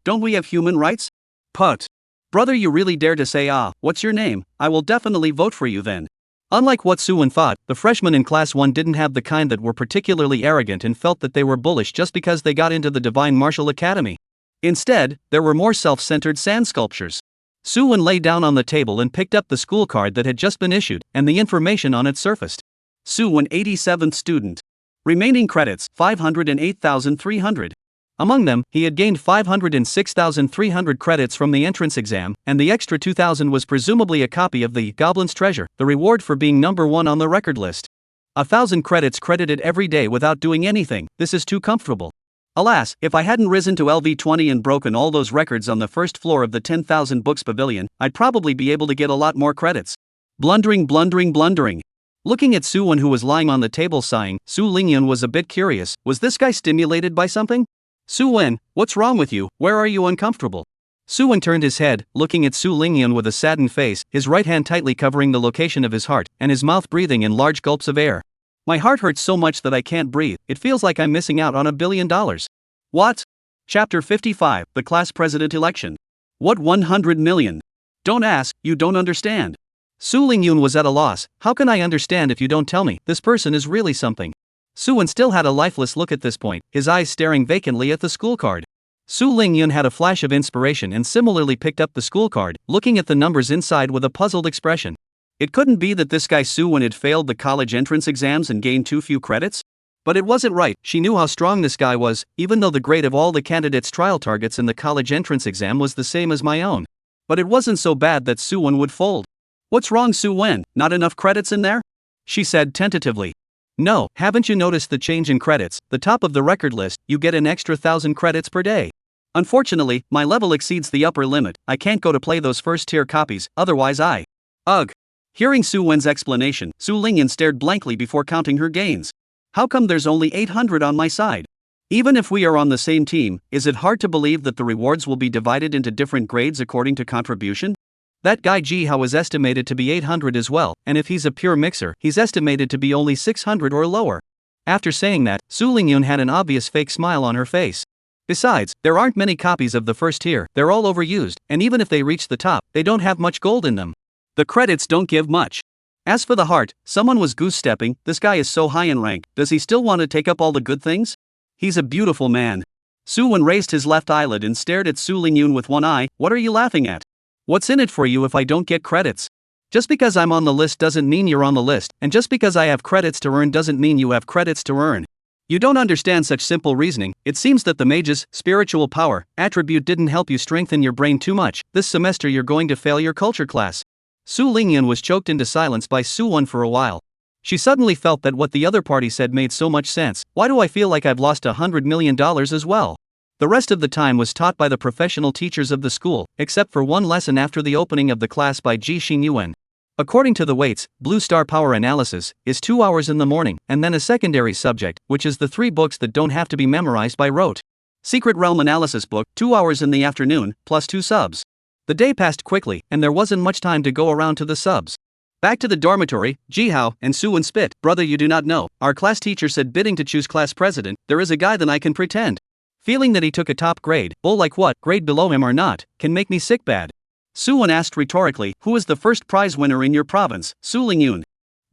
don't we have human rights? Put. Brother, you really dare to say what's your name? I will definitely vote for you then. Unlike what Su Wen thought, the freshmen in class 1 didn't have the kind that were particularly arrogant and felt that they were bullish just because they got into the Divine Martial Academy. Instead, there were more self-centered sand sculptures. Su Wen lay down on the table and picked up the school card that had just been issued, and the information on it surfaced. Su Wen, 87th student. Remaining credits, 508,300. Among them, he had gained 506,300 credits from the entrance exam, and the extra 2,000 was presumably a copy of the Goblin's Treasure, the reward for being number 1 on the record list. 1,000 credits credited every day without doing anything, this is too comfortable. Alas, if I hadn't risen to LV20 and broken all those records on the first floor of the 10,000 books pavilion, I'd probably be able to get a lot more credits. Blundering. Looking at Su Wen, who was lying on the table sighing, Su Lingyun was a bit curious. Was this guy stimulated by something? Su Wen, what's wrong with you? Where are you uncomfortable? Su Wen turned his head, looking at Su Lingyun with a saddened face, his right hand tightly covering the location of his heart, and his mouth breathing in large gulps of air. My heart hurts so much that I can't breathe, it feels like I'm missing out on $1 billion. What? Chapter 55, The Class President Election. What 100 million? Don't ask, you don't understand. Su Lingyun was at a loss. How can I understand if you don't tell me? This person is really something. Su Wen still had a lifeless look at this point, his eyes staring vacantly at the school card. Su Lingyun had a flash of inspiration and similarly picked up the school card, looking at the numbers inside with a puzzled expression. It couldn't be that this guy Su Wen had failed the college entrance exams and gained too few credits? But it wasn't right. She knew how strong this guy was, even though the grade of all the candidates' trial targets in the college entrance exam was the same as my own. But it wasn't so bad that Su Wen would fold. What's wrong, Su Wen? Not enough credits in there? She said tentatively. No, haven't you noticed the change in credits? The top of the record list, you get an extra 1,000 credits per day. Unfortunately, my level exceeds the upper limit. I can't go to play those first-tier copies, otherwise I. Ugh. Hearing Su Wen's explanation, Su Lingyun stared blankly before counting her gains. How come there's only 800 on my side? Even if we are on the same team, is it hard to believe that the rewards will be divided into different grades according to contribution? That guy Ji Hao is estimated to be 800 as well, and if he's a pure mixer, he's estimated to be only 600 or lower. After saying that, Su Lingyun had an obvious fake smile on her face. Besides, there aren't many copies of the first tier, they're all overused, and even if they reach the top, they don't have much gold in them. The credits don't give much. As for the heart, someone was goose-stepping. This guy is so high in rank, does he still want to take up all the good things? He's a beautiful man. Su Wen raised his left eyelid and stared at Su Lingyun with one eye. What are you laughing at? What's in it for you if I don't get credits? Just because I'm on the list doesn't mean you're on the list, and just because I have credits to earn doesn't mean you have credits to earn. You don't understand such simple reasoning. It seems that the mage's spiritual power attribute didn't help you strengthen your brain too much. This semester you're going to fail your culture class. Su Lingyun was choked into silence by Su Wen for a while. She suddenly felt that what the other party said made so much sense. Why do I feel like I've lost $100 million as well? The rest of the time was taught by the professional teachers of the school, except for one lesson after the opening of the class by Ji Xinyuan. According to the weights, Blue Star Power Analysis is 2 hours in the morning, and then a secondary subject, which is the 3 books that don't have to be memorized by rote. Secret Realm Analysis book, 2 hours in the afternoon, plus 2 subs. The day passed quickly, and there wasn't much time to go around to the subs. Back to the dormitory, Jihao and Suwon spit. Brother, you do not know. Our class teacher said bidding to choose class president, there is a guy that I can pretend. Feeling that he took a top grade, bull like what, grade below him or not, can make me sick bad. Suwon asked rhetorically, who is the first prize winner in your province? Su Lingyun.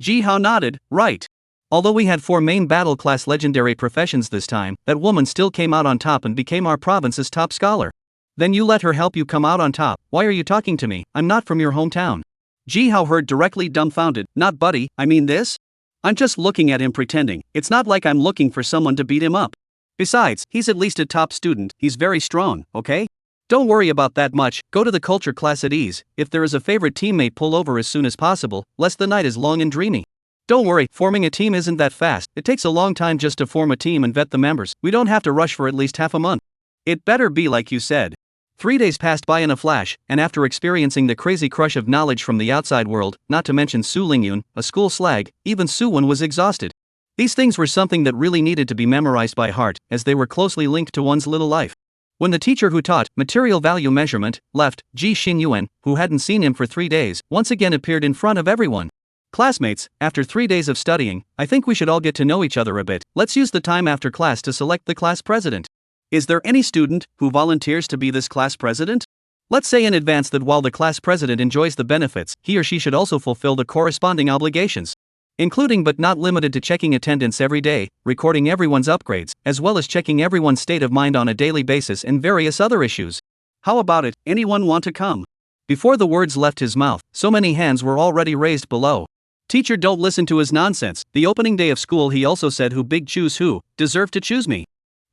Jihao nodded, right. Although we had 4 main battle class legendary professions this time, that woman still came out on top and became our province's top scholar. Then you let her help you come out on top. Why are you talking to me? I'm not from your hometown. Jihao heard directly, dumbfounded. Not buddy, I mean this? I'm just looking at him pretending. It's not like I'm looking for someone to beat him up. Besides, he's at least a top student, he's very strong, okay? Don't worry about that much, go to the culture class at ease. If there is a favorite teammate, pull over as soon as possible, lest the night is long and dreamy. Don't worry, forming a team isn't that fast. It takes a long time just to form a team and vet the members. We don't have to rush for at least half a month. It better be like you said. 3 days passed by in a flash, and after experiencing the crazy crush of knowledge from the outside world, not to mention Su Lingyun, a school slag, even Suwon was exhausted. These things were something that really needed to be memorized by heart, as they were closely linked to one's little life. When the teacher who taught material value measurement left, Ji Xinyuan, who hadn't seen him for 3 days, once again appeared in front of everyone. Classmates, after 3 days of studying, I think we should all get to know each other a bit. Let's use the time after class to select the class president. Is there any student who volunteers to be this class president? Let's say in advance that while the class president enjoys the benefits, he or she should also fulfill the corresponding obligations, including but not limited to checking attendance every day, recording everyone's upgrades, as well as checking everyone's state of mind on a daily basis and various other issues. How about it? Anyone want to come? Before the words left his mouth, so many hands were already raised below. Teacher, don't listen to his nonsense. The opening day of school he also said who big choose who, deserve to choose me.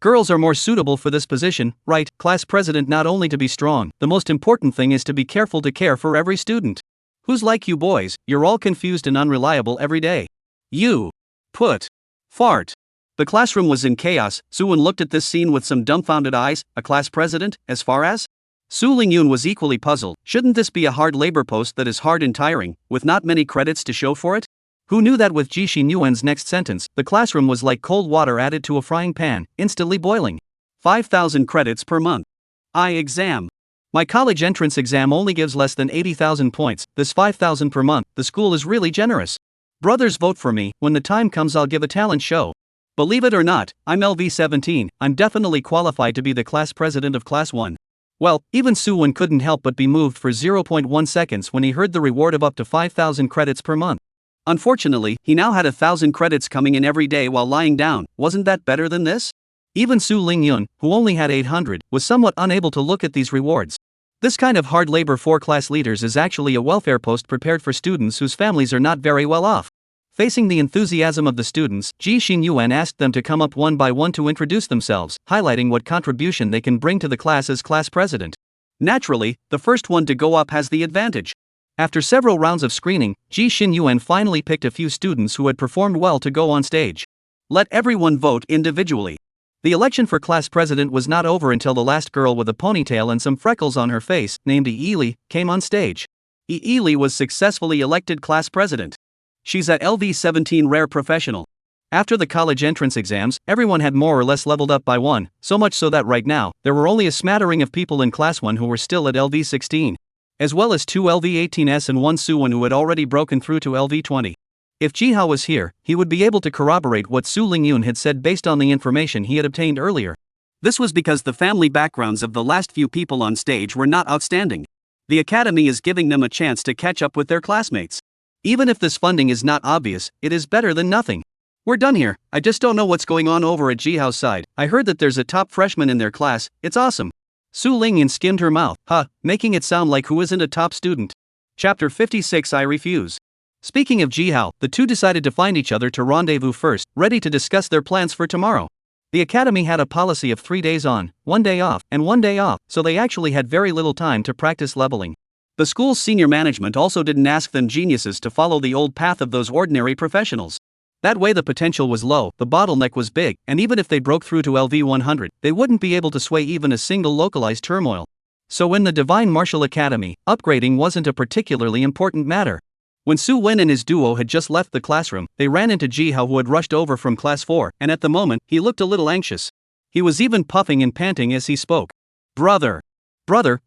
Girls are more suitable for this position, right? Class president not only to be strong, the most important thing is to be careful to care for every student. Who's like you boys, you're all confused and unreliable every day. You. Put. Fart. The classroom was in chaos. Suwon looked at this scene with some dumbfounded eyes. A class president, as far as? Su Lingyun was equally puzzled. Shouldn't this be a hard labor post that is hard and tiring, with not many credits to show for it? Who knew that with Ji Xinyuan's next sentence, the classroom was like cold water added to a frying pan, instantly boiling. 5,000 credits per month. Exam. My college entrance exam only gives less than 80,000 points, this 5,000 per month, the school is really generous. Brothers, vote for me, when the time comes I'll give a talent show. Believe it or not, I'm LV17, I'm definitely qualified to be the class president of class 1. Well, even Suwon couldn't help but be moved for 0.1 seconds when he heard the reward of up to 5,000 credits per month. Unfortunately, he now had 1,000 credits coming in every day while lying down. Wasn't that better than this? Even Su Lingyun, who only had 800, was somewhat unable to look at these rewards. This kind of hard labor for class leaders is actually a welfare post prepared for students whose families are not very well off. Facing the enthusiasm of the students, Ji Xinyuan asked them to come up one by one to introduce themselves, highlighting what contribution they can bring to the class as class president. Naturally, the first one to go up has the advantage. After several rounds of screening, Ji Xinyuan finally picked a few students who had performed well to go on stage. Let everyone vote individually. The election for class president was not over until the last girl with a ponytail and some freckles on her face, named Eili, came on stage. Eili was successfully elected class president. She's at LV17 rare professional. After the college entrance exams, everyone had more or less leveled up by 1, so much so that right now, there were only a smattering of people in class 1 who were still at LV16. As well as 2 LV18s and 1 Suwon who had already broken through to LV20. If Jihao was here, he would be able to corroborate what Su Lingyun had said based on the information he had obtained earlier. This was because the family backgrounds of the last few people on stage were not outstanding. The academy is giving them a chance to catch up with their classmates. Even if this funding is not obvious, it is better than nothing. We're done here, I just don't know what's going on over at Jihao's side. I heard that there's a top freshman in their class, it's awesome. Su Lingyun skimmed her mouth, making it sound like who isn't a top student. Chapter 56 I Refuse. Speaking of Jihao, the two decided to find each other to rendezvous first, ready to discuss their plans for tomorrow. The academy had a policy of 3 days on, 1 day off, and 1 day off, so they actually had very little time to practice leveling. The school's senior management also didn't ask them geniuses to follow the old path of those ordinary professionals. That way the potential was low, the bottleneck was big, and even if they broke through to LV100, they wouldn't be able to sway even a single localized turmoil. So in the Divine Martial Academy, upgrading wasn't a particularly important matter. When Su Wen and his duo had just left the classroom, they ran into Jihao who had rushed over from class 4, and at the moment, he looked a little anxious. He was even puffing and panting as he spoke. Brother,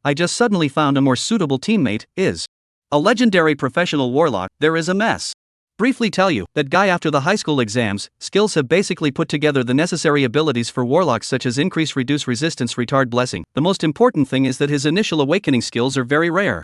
I just suddenly found a more suitable teammate, A legendary professional warlock, there is a mess. Briefly tell you, that guy after the high school exams, skills have basically put together the necessary abilities for warlocks such as increase, reduce resistance, retard, blessing. The most important thing is that his initial awakening skills are very rare.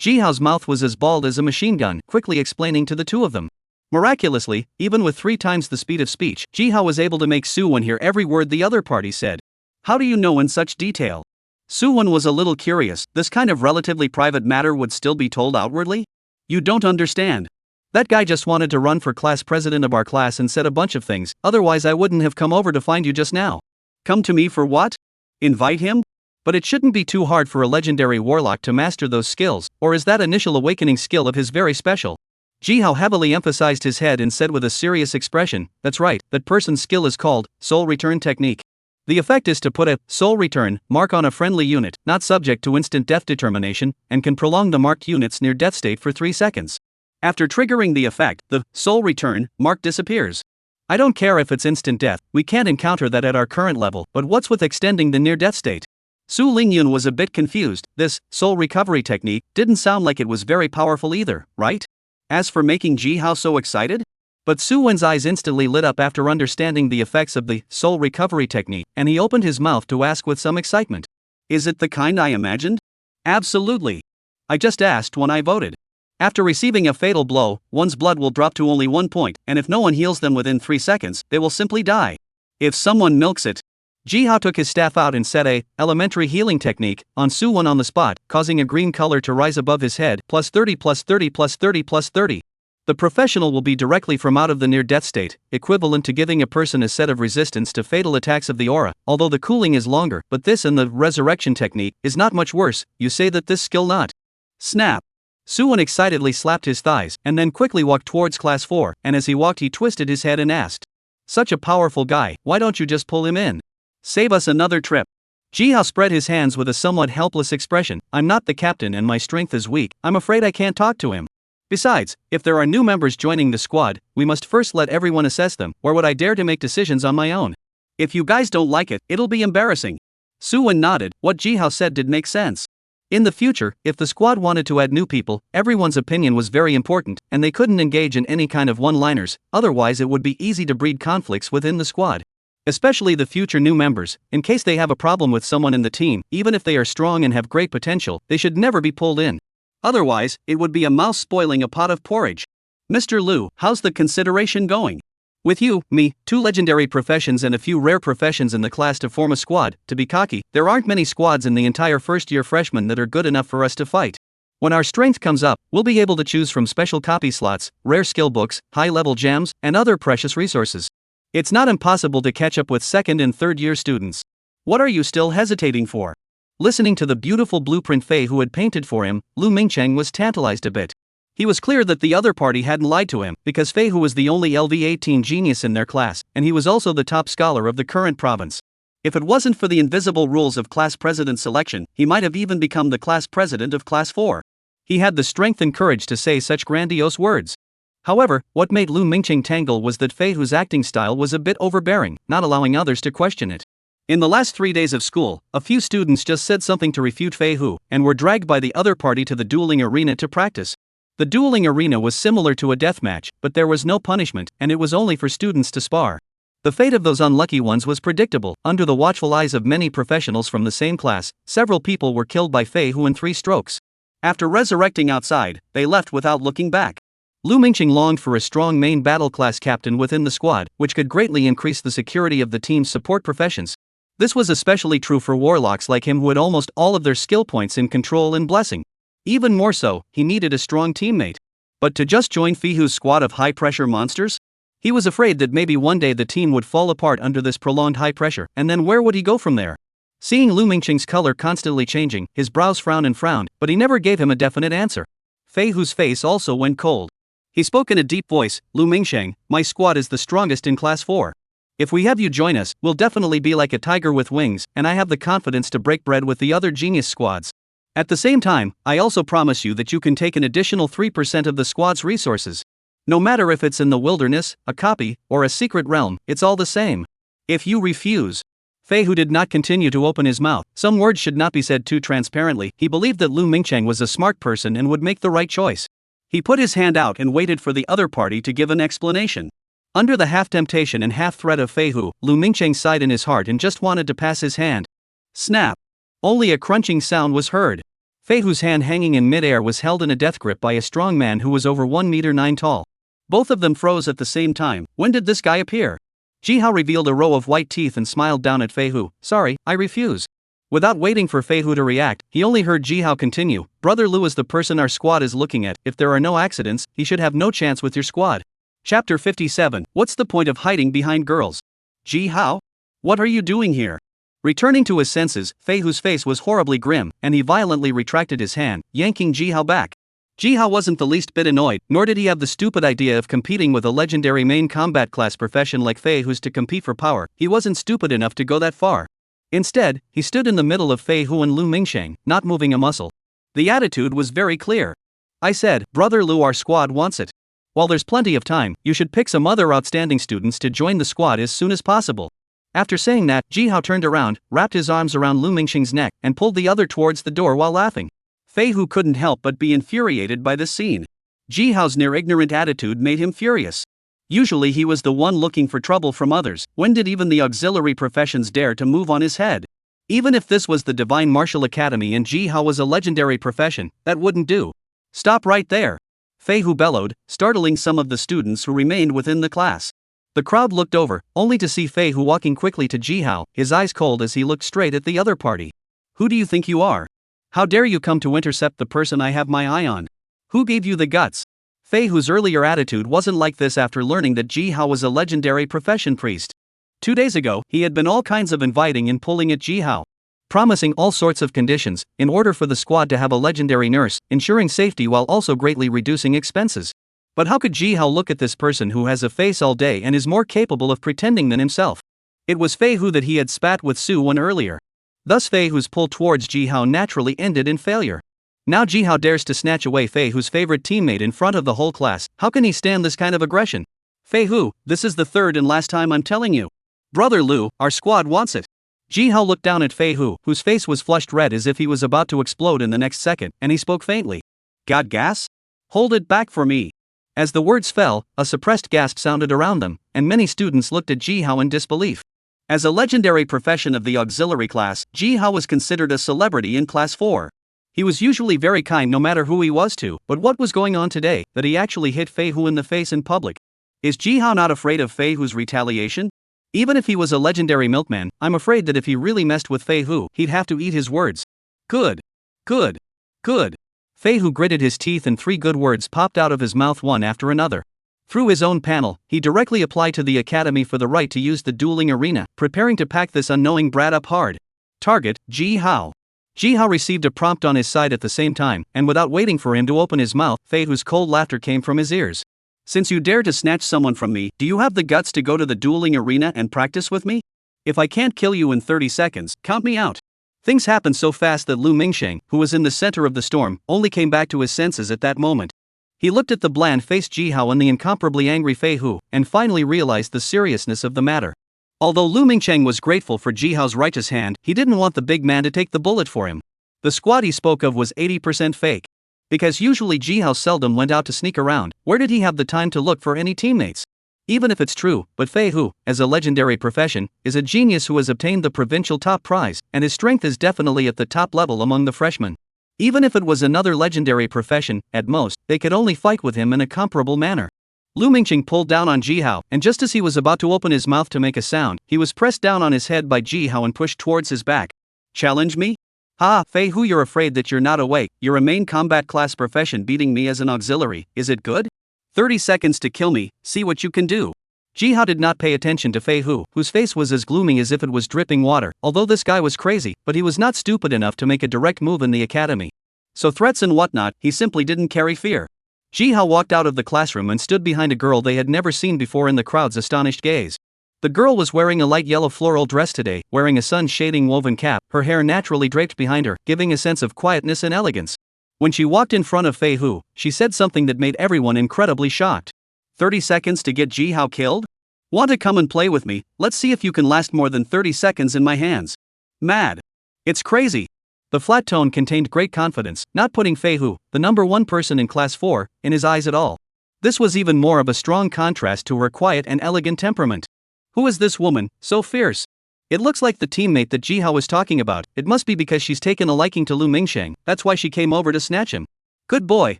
Jihao's mouth was as bald as a machine gun, quickly explaining to the two of them. Miraculously, even with 3 times the speed of speech, Jihao was able to make Suwon hear every word the other party said. How do you know in such detail? Suwon was a little curious. This kind of relatively private matter would still be told outwardly? You don't understand. That guy just wanted to run for class president of our class and said a bunch of things, otherwise I wouldn't have come over to find you just now. Come to me for what? Invite him? But it shouldn't be too hard for a legendary warlock to master those skills, or is that initial awakening skill of his very special? Jihao heavily emphasized his head and said with a serious expression, that's right, that person's skill is called soul return technique. The effect is to put a soul return mark on a friendly unit, not subject to instant death determination, and can prolong the marked unit's near death state for 3 seconds. After triggering the effect, the soul return mark disappears. I don't care if it's instant death, we can't encounter that at our current level, but what's with extending the near death state? Su Lingyun was a bit confused. This soul recovery technique didn't sound like it was very powerful either, right? As for making Jihao so excited? But Su Wen's eyes instantly lit up after understanding the effects of the soul recovery technique, and he opened his mouth to ask with some excitement. Is it the kind I imagined? Absolutely. I just asked when I voted. After receiving a fatal blow, one's blood will drop to only 1 point, and if no one heals them within 3 seconds, they will simply die. If someone milks it. Jihao took his staff out and set a elementary healing technique on Suwon on the spot, causing a green color to rise above his head, plus 30 plus 30 plus 30 plus 30. The professional will be directly from out of the near-death state, equivalent to giving a person a set of resistance to fatal attacks of the aura, although the cooling is longer, but this and the resurrection technique is not much worse. You say that this skill not. Snap. Suwon excitedly slapped his thighs, and then quickly walked towards class 4, and as he walked he twisted his head and asked. Such a powerful guy, why don't you just pull him in? Save us another trip. Jihao spread his hands with a somewhat helpless expression. I'm not the captain and my strength is weak, I'm afraid I can't talk to him. Besides, if there are new members joining the squad, we must first let everyone assess them, or would I dare to make decisions on my own? If you guys don't like it, it'll be embarrassing. Suwon nodded. What Jihao said did make sense. In the future, if the squad wanted to add new people, everyone's opinion was very important, and they couldn't engage in any kind of one-liners, otherwise it would be easy to breed conflicts within the squad. Especially the future new members, in case they have a problem with someone in the team, even if they are strong and have great potential, they should never be pulled in. Otherwise, it would be a mouse spoiling a pot of porridge. Mr. Liu, how's the consideration going? With you, me, 2 legendary professions and a few rare professions in the class to form a squad, to be cocky, there aren't many squads in the entire first-year freshmen that are good enough for us to fight. When our strength comes up, we'll be able to choose from special copy slots, rare skill books, high-level gems, and other precious resources. It's not impossible to catch up with second and third-year students. What are you still hesitating for? Listening to the beautiful blueprint Fei who had painted for him, Lu Mingcheng was tantalized a bit. He was clear that the other party hadn't lied to him, because Fei Hu was the only LV-18 genius in their class, and he was also the top scholar of the current province. If it wasn't for the invisible rules of class president selection, he might have even become the class president of class 4. He had the strength and courage to say such grandiose words. However, what made Lu Mingcheng tangle was that Fei Hu's acting style was a bit overbearing, not allowing others to question it. In the last 3 days of school, a few students just said something to refute Fei Hu, and were dragged by the other party to the dueling arena to practice. The dueling arena was similar to a deathmatch, but there was no punishment, and it was only for students to spar. The fate of those unlucky ones was predictable. Under the watchful eyes of many professionals from the same class, several people were killed by Fei Hu in 3 strokes. After resurrecting outside, they left without looking back. Lu Mingcheng longed for a strong main battle class captain within the squad, which could greatly increase the security of the team's support professions. This was especially true for warlocks like him who had almost all of their skill points in control and blessing. Even more so, he needed a strong teammate. But to just join Fei Hu's squad of high-pressure monsters? He was afraid that maybe one day the team would fall apart under this prolonged high pressure, and then where would he go from there? Seeing Lu Mingcheng's color constantly changing, his brows frowned and frowned, but he never gave him a definite answer. Fei Hu's face also went cold. He spoke in a deep voice. Lu Mingcheng, my squad is the strongest in class 4. If we have you join us, we'll definitely be like a tiger with wings, and I have the confidence to break bread with the other genius squads. At the same time, I also promise you that you can take an additional 3% of the squad's resources. No matter if it's in the wilderness, a copy, or a secret realm, it's all the same. If you refuse, Fei Hu did not continue to open his mouth. Some words should not be said too transparently. He believed that Lu Mingcheng was a smart person and would make the right choice. He put his hand out and waited for the other party to give an explanation. Under the half-temptation and half-threat of Fei Hu, Lu Mingcheng sighed in his heart and just wanted to pass his hand. Snap! Only a crunching sound was heard. Fei Hu's hand hanging in mid-air was held in a death grip by a strong man who was over 1 meter 9 tall. Both of them froze at the same time. When did this guy appear? Ji Hao revealed a row of white teeth and smiled down at Fei Hu. Sorry, I refuse. Without waiting for Fei Hu to react, he only heard Ji Hao continue. Brother Lu is the person our squad is looking at. If there are no accidents, he should have no chance with your squad. Chapter 57. What's the point of hiding behind girls? Ji Hao? What are you doing here? Returning to his senses, Fei Hu's face was horribly grim, and he violently retracted his hand, yanking Ji Hao back. Ji Hao wasn't the least bit annoyed, nor did he have the stupid idea of competing with a legendary main combat class profession like Fei Hu's to compete for power. He wasn't stupid enough to go that far. Instead, he stood in the middle of Fei Hu and Lu Mingcheng, not moving a muscle. The attitude was very clear. I said, Brother Lu, our squad wants it. While there's plenty of time, you should pick some other outstanding students to join the squad as soon as possible. After saying that, Ji Hao turned around, wrapped his arms around Lu Mingcheng's neck, and pulled the other towards the door while laughing. Fei Hu couldn't help but be infuriated by this scene. Ji Hao's near-ignorant attitude made him furious. Usually he was the one looking for trouble from others. When did even the auxiliary professions dare to move on his head? Even if this was the Divine Martial Academy and Ji Hao was a legendary profession, that wouldn't do. Stop right there! Fei Hu bellowed, startling some of the students who remained within the class. The crowd looked over, only to see Fei Hu walking quickly to Ji Hao, his eyes cold as he looked straight at the other party. Who do you think you are? How dare you come to intercept the person I have my eye on? Who gave you the guts? Fei Hu's earlier attitude wasn't like this after learning that Ji Hao was a legendary profession priest. 2 days ago, he had been all kinds of inviting and pulling at Ji Hao, promising all sorts of conditions, in order for the squad to have a legendary nurse, ensuring safety while also greatly reducing expenses. But how could Ji Hao look at this person who has a face all day and is more capable of pretending than himself? It was Fei Hu that he had spat with Su Wen earlier. Thus Fei Hu's pull towards Ji Hao naturally ended in failure. Now Ji Hao dares to snatch away Fei Hu's favorite teammate in front of the whole class. How can he stand this kind of aggression? Fei Hu, this is the third and last time I'm telling you. Brother Lu, our squad wants it. Ji Hao looked down at Fei Hu, whose face was flushed red as if he was about to explode in the next second, and he spoke faintly. Got gas? Hold it back for me. As the words fell, a suppressed gasp sounded around them, and many students looked at Ji Hao in disbelief. As a legendary profession of the auxiliary class, Ji Hao was considered a celebrity in Class 4. He was usually very kind no matter who he was to, but what was going on today, that he actually hit Fei Hu in the face in public? Is Ji Hao not afraid of Fei Hu's retaliation? Even if he was a legendary milkman, I'm afraid that if he really messed with Fei Hu, he'd have to eat his words. Good. Good. Good. Fei Hu gritted his teeth and 3 good words popped out of his mouth one after another. Through his own panel, he directly applied to the academy for the right to use the dueling arena, preparing to pack this unknowing brat up hard. Target, Ji Hao. Ji Hao received a prompt on his side at the same time, and without waiting for him to open his mouth, Fei Hu's cold laughter came from his ears. Since you dare to snatch someone from me, do you have the guts to go to the dueling arena and practice with me? If I can't kill you in 30 seconds, count me out. Things happened so fast that Lu Mingcheng, who was in the center of the storm, only came back to his senses at that moment. He looked at the bland-faced Ji Hao and the incomparably angry Fei Hu, and finally realized the seriousness of the matter. Although Lu Mingcheng was grateful for Ji Hao's righteous hand, he didn't want the big man to take the bullet for him. The squad he spoke of was 80% fake. Because usually Ji Hao seldom went out to sneak around, where did he have the time to look for any teammates? Even if it's true, but Fei Hu, as a legendary profession, is a genius who has obtained the provincial top prize, and his strength is definitely at the top level among the freshmen. Even if it was another legendary profession, at most, they could only fight with him in a comparable manner. Lu Mingcheng pulled down on Ji Hao, and just as he was about to open his mouth to make a sound, he was pressed down on his head by Ji Hao and pushed towards his back. Challenge me? Ha, Fei Hu, you're afraid that you're not awake. You're a main combat class profession beating me as an auxiliary, is it good? 30 seconds to kill me, see what you can do. Ji Hao did not pay attention to Fei Hu, whose face was as gloomy as if it was dripping water. Although this guy was crazy, but he was not stupid enough to make a direct move in the academy. So threats and whatnot, he simply didn't carry fear. Ji Hao walked out of the classroom and stood behind a girl they had never seen before in the crowd's astonished gaze. The girl was wearing a light yellow floral dress today, wearing a sun-shading woven cap, her hair naturally draped behind her, giving a sense of quietness and elegance. When she walked in front of Fei Hu, she said something that made everyone incredibly shocked. 30 seconds to get Ji Hao killed? Want to come and play with me? Let's see if you can last more than 30 seconds in my hands. Mad. It's crazy.
The flat tone contained great confidence, not putting Fei Hu, the number one person in class 4, in his eyes at all. This was even more of a strong contrast to her quiet and elegant temperament. Who is this woman, so fierce? It looks like the teammate that Jihao was talking about. It must be because she's taken a liking to Lu Mingsheng, that's why she came over to snatch him. Good boy,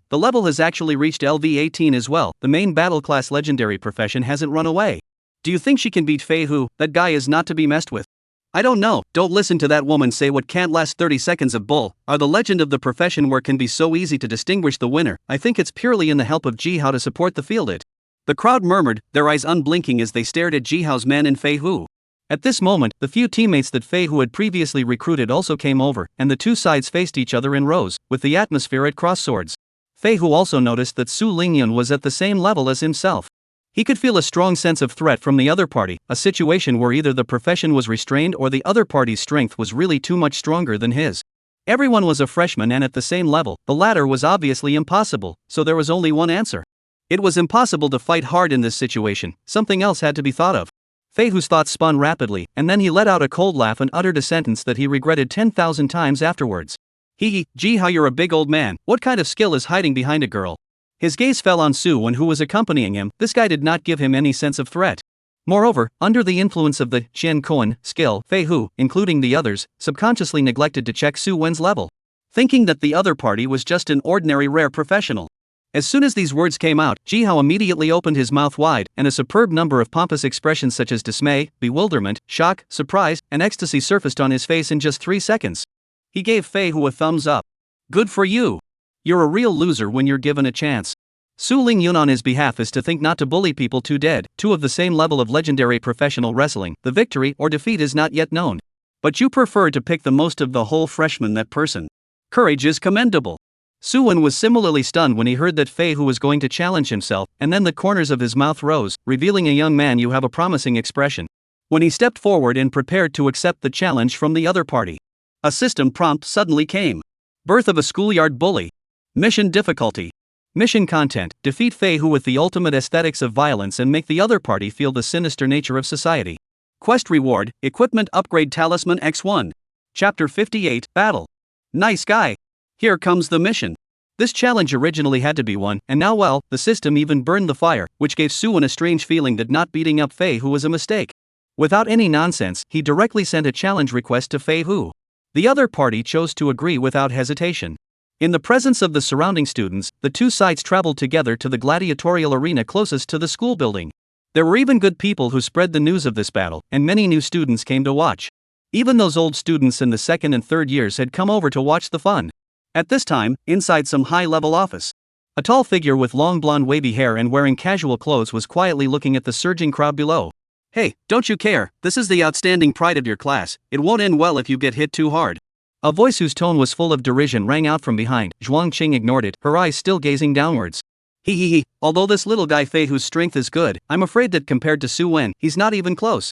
the level has actually reached LV18 as well, the main battle class legendary profession hasn't run away. Do you think she can beat Fei Hu? That guy is not to be messed with. I don't know, don't listen to that woman say what can't last 30 seconds of bull. Are the legend of the profession where can be so easy to distinguish the winner? I think it's purely in the help of Jihao to support the field it. The crowd murmured, their eyes unblinking as they stared at Jihao's man and Fei Hu. At this moment, the few teammates that Fei Hu had previously recruited also came over, and the two sides faced each other in rows, with the atmosphere at cross swords. Fei Hu also noticed that Su Lingyun was at the same level as himself. He could feel a strong sense of threat from the other party, a situation where either the profession was restrained or the other party's strength was really too much stronger than his. Everyone was a freshman and at the same level, the latter was obviously impossible, so there was only one answer. It was impossible to fight hard in this situation, something else had to be thought of. Fei Hu's thoughts spun rapidly, and then he let out a cold laugh and uttered a sentence that he regretted 10,000 times afterwards. Gee, how you're a big old man, what kind of skill is hiding behind a girl? His gaze fell on Su Wen who was accompanying him. This guy did not give him any sense of threat. Moreover, under the influence of the Qian Koan skill, Fei Hu, including the others, subconsciously neglected to check Su Wen's level, thinking that the other party was just an ordinary rare professional. As soon as these words came out, Jihao immediately opened his mouth wide, and a superb number of pompous expressions such as dismay, bewilderment, shock, surprise, and ecstasy surfaced on his face in just 3 seconds. He gave Fei Hu a thumbs up. Good for you. You're a real loser when you're given a chance. Su Lingyun on his behalf is to think not to bully people too dead, two of the same level of legendary professional wrestling. The victory or defeat is not yet known. But you prefer to pick the most of the whole freshman that person. Courage is commendable. Su Wen was similarly stunned when he heard that Fei Hu was going to challenge himself, and then the corners of his mouth rose, revealing a young man you have a promising expression. When he stepped forward and prepared to accept the challenge from the other party, a system prompt suddenly came. Birth of a schoolyard bully. Mission difficulty. Mission content: defeat Fei Hu with the ultimate aesthetics of violence and make the other party feel the sinister nature of society. Quest reward: equipment upgrade talisman X1. Chapter 58, Battle. Nice guy. Here comes the mission. This challenge originally had to be won, and now well, the system even burned the fire, which gave Su Wen a strange feeling that not beating up Fei Hu was a mistake. Without any nonsense, he directly sent a challenge request to Fei Hu. The other party chose to agree without hesitation. In the presence of the surrounding students, the two sides traveled together to the gladiatorial arena closest to the school building. There were even good people who spread the news of this battle, and many new students came to watch. Even those old students in the second and third years had come over to watch the fun. At this time, inside some high-level office, a tall figure with long blonde wavy hair and wearing casual clothes was quietly looking at the surging crowd below. Hey, don't you care, this is the outstanding pride of your class, it won't end well if you get hit too hard. A voice whose tone was full of derision rang out from behind. Zhuang Qing ignored it, her eyes still gazing downwards. Although this little guy Fei Hu's strength is good, I'm afraid that compared to Su Wen, he's not even close.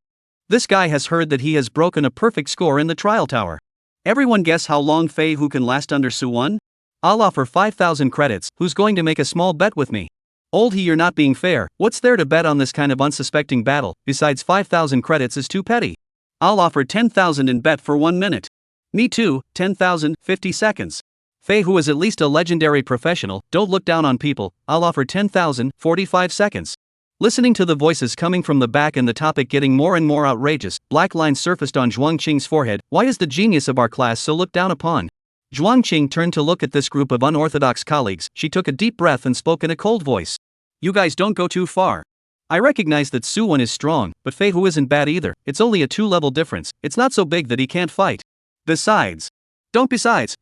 This guy has heard that he has broken a perfect score in the trial tower. Everyone guess how long Fei Hu can last under Su Wen? I'll offer 5,000 credits, who's going to make a small bet with me? Old he, you're not being fair, what's there to bet on this kind of unsuspecting battle, besides 5,000 credits is too petty. I'll offer 10,000 in bet for 1 minute. Me too, 10,000, 50 seconds. Fei Hu is at least a legendary professional, don't look down on people, I'll offer 10,000, 45 seconds. Listening to the voices coming from the back and the topic getting more and more outrageous, black lines surfaced on Zhuang Qing's forehead. Why is the genius of our class so looked down upon? Zhuang Qing turned to look at this group of unorthodox colleagues. She took a deep breath and spoke in a cold voice. You guys don't go too far. I recognize that Su Wen is strong, but Fei Hu isn't bad either. It's only a 2-level difference, it's not so big that he can't fight. Besides,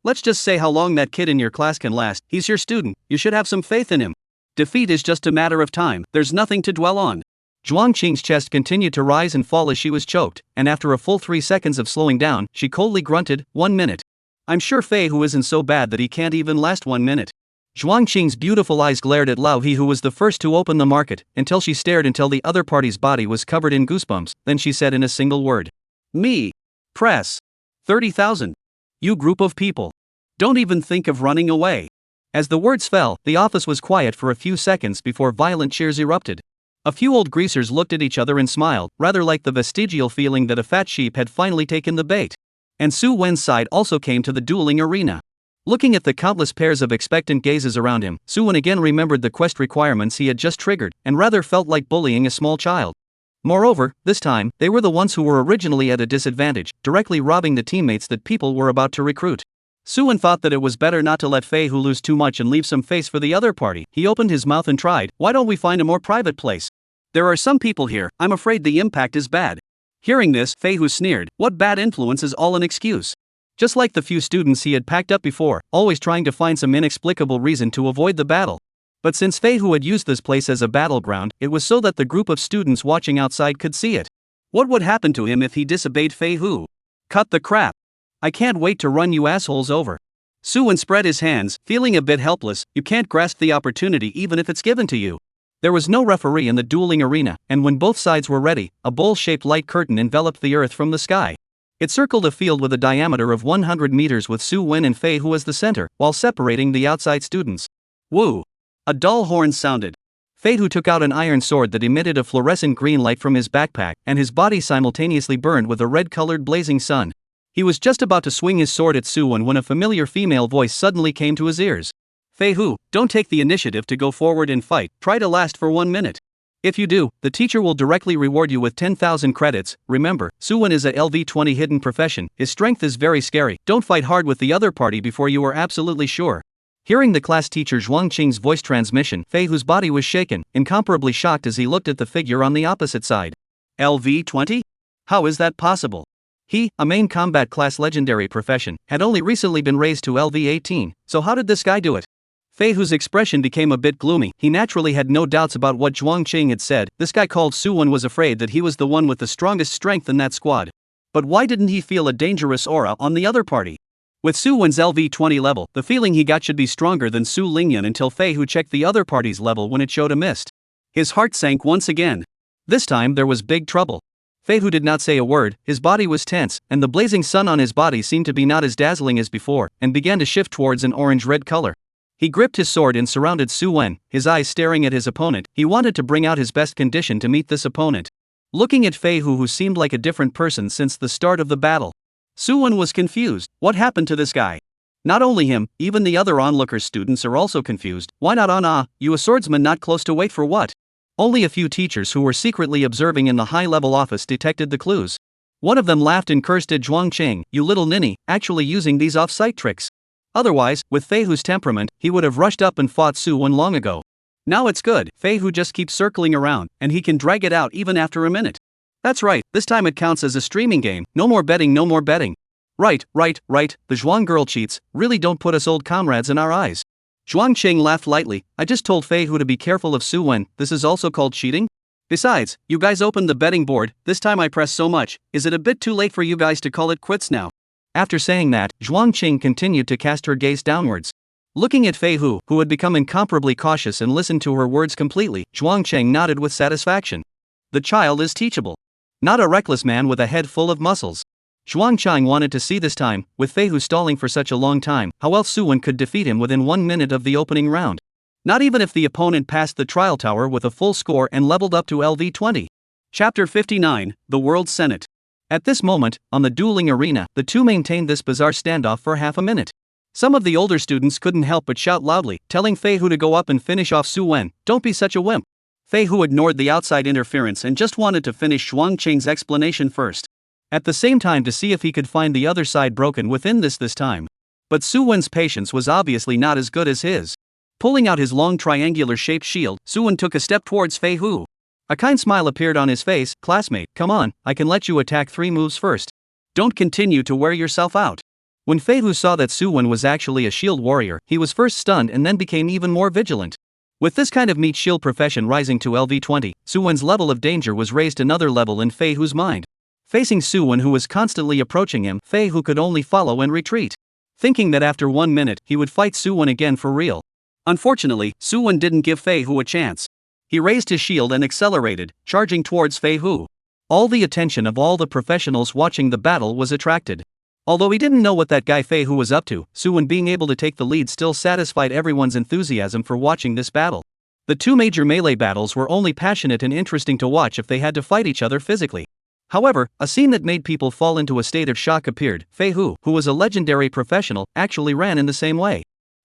let's just say how long that kid in your class can last. He's your student, you should have some faith in him. Defeat is just a matter of time, there's nothing to dwell on. Zhuang Qing's chest continued to rise and fall as she was choked, and after a full 3 seconds of slowing down, she coldly grunted, 1 minute. I'm sure Fei Hu isn't so bad that he can't even last 1 minute. Zhuang Qing's beautiful eyes glared at Lao He, who was the first to open the market, until she stared until the other party's body was covered in goosebumps, then she said in a single word. Me. Press. 30,000. You group of people. Don't even think of running away. As the words fell, the office was quiet for a few seconds before violent cheers erupted.
A few old greasers looked at each other and smiled, rather like the vestigial feeling that a fat sheep had finally taken the bait. And Su Wen's side also came to the dueling arena. Looking at the countless pairs of expectant gazes around him, Su Wen again remembered the quest requirements he had just triggered, and rather felt like bullying a small child. Moreover, this time, they were the ones who were originally at a disadvantage, directly robbing the teammates that people were about to recruit. Su Wen thought that it was better not to let Fei Hu lose too much and leave some face for the other party. He opened his mouth and tried, "Why don't we find a more private place? There are some people here, I'm afraid the impact is bad." Hearing this, Fei Hu sneered, "What bad influence is all an excuse?" Just like the few students he had packed up before, always trying to find some inexplicable reason to avoid the battle. But since Fei Hu had used this place as a battleground, it was so that the group of students watching outside could see it. What would happen to him if he disobeyed Fei Hu? Cut the crap. I can't wait to run you assholes over. Su Wen spread his hands, feeling a bit helpless. You can't grasp the opportunity even if it's given to you. There was no referee in the dueling arena, and when both sides were ready, a bowl-shaped light curtain enveloped the earth from the sky. It circled a field with a diameter of 100 meters with Su Wen and Fei Hu as the center, while separating the outside students. Woo! A dull horn sounded. Fei Hu took out an iron sword that emitted a fluorescent green light from his backpack, and his body simultaneously burned with a red-colored blazing sun. He was just about to swing his sword at Su Wen when a familiar female voice suddenly came to his ears. "Fei Hu, don't take the initiative to go forward and fight, try to last for 1 minute. If you do, the teacher will directly reward you with 10,000 credits. Remember, Su Wen is a LV20 hidden profession, his strength is very scary, don't fight hard with the other party before you are absolutely sure." Hearing the class teacher Zhuang Qing's voice transmission, Fei Hu's body was shaken, incomparably shocked as he looked at the figure on the opposite side. LV20? How is that possible? He, a main combat class legendary profession, had only recently been raised to LV18, so how did this guy do it? Fei Hu's expression became a bit gloomy. He naturally had no doubts about what Zhuang Qing had said. This guy called Su Wen was afraid that he was the one with the strongest strength in that squad. But why didn't he feel a dangerous aura on the other party? With Su Wen's LV20 level, the feeling he got should be stronger than Su Lingyan until Fei Hu checked the other party's level when it showed a mist. His heart sank once again. This time there was big trouble. Fei Hu did not say a word, his body was tense, and the blazing sun on his body seemed to be not as dazzling as before, and began to shift towards an orange-red color. He gripped his sword and surrounded Su Wen, his eyes staring at his opponent. He wanted to bring out his best condition to meet this opponent. Looking at Fei Hu, who seemed like a different person since the start of the battle, Su Wen was confused. What happened to this guy? Not only him, even the other onlooker students are also confused. Why not on you a swordsman not close to wait for what? Only a few teachers who were secretly observing in the high-level office detected the clues. One of them laughed and cursed at Zhuang Qing, "You little ninny, actually using these off-site tricks." Otherwise, with Fei Hu's temperament, he would have rushed up and fought Su Wen long ago. Now it's good, Fei Hu just keeps circling around, and he can drag it out even after a minute. That's right, this time it counts as a streaming game, no more betting, no more betting. Right, the Zhuang girl cheats, really don't put us old comrades in our eyes. Zhuang Qing laughed lightly. I just told Fei Hu to be careful of Su Wen, this is also called cheating? Besides, you guys opened the betting board, this time I pressed so much, is it a bit too late for you guys to call it quits now? After saying that, Zhuang Qing continued to cast her gaze downwards. Looking at Fei Hu, who had become incomparably cautious and listened to her words completely, Zhuang Qing nodded with satisfaction. The child is teachable. Not a reckless man with a head full of muscles. Zhuang Qing wanted to see this time, with Fei Hu stalling for such a long time, how else Su Wen could defeat him within 1 minute of the opening round. Not even if the opponent passed the trial tower with a full score and leveled up to LV20. Chapter 59, The World Senate. At this moment, on the dueling arena, the two maintained this bizarre standoff for half a minute. Some of the older students couldn't help but shout loudly, telling Fei Hu to go up and finish off Su Wen. Don't be such a wimp. Fei Hu ignored the outside interference and just wanted to finish Zhuang Qing's explanation first. At the same time to see if he could find the other side broken within this time. But Su Wen's patience was obviously not as good as his. Pulling out his long triangular-shaped shield, Su Wen took a step towards Fei Hu. A kind smile appeared on his face. Classmate, come on, I can let you attack 3 moves first. Don't continue to wear yourself out. When Fei Hu saw that Su Wen was actually a shield warrior, he was first stunned and then became even more vigilant. With this kind of meat shield profession rising to LV20, Su Wen's level of danger was raised another level in Fei Hu's mind. Facing Su Wen, who was constantly approaching him, Fei Hu could only follow and retreat, thinking that after 1 minute, he would fight Su Wen again for real. Unfortunately, Su Wen didn't give Fei Hu a chance. He raised his shield and accelerated, charging towards Fei Hu. All the attention of all the professionals watching the battle was attracted. Although he didn't know what that guy Fei Hu was up to, Su Wen being able to take the lead still satisfied everyone's enthusiasm for watching this battle.
The two major melee battles were only passionate and interesting to watch if they had to fight each other physically. However, a scene that made people fall into a state of shock appeared. Fei Hu, who was a legendary professional, actually ran in the same way.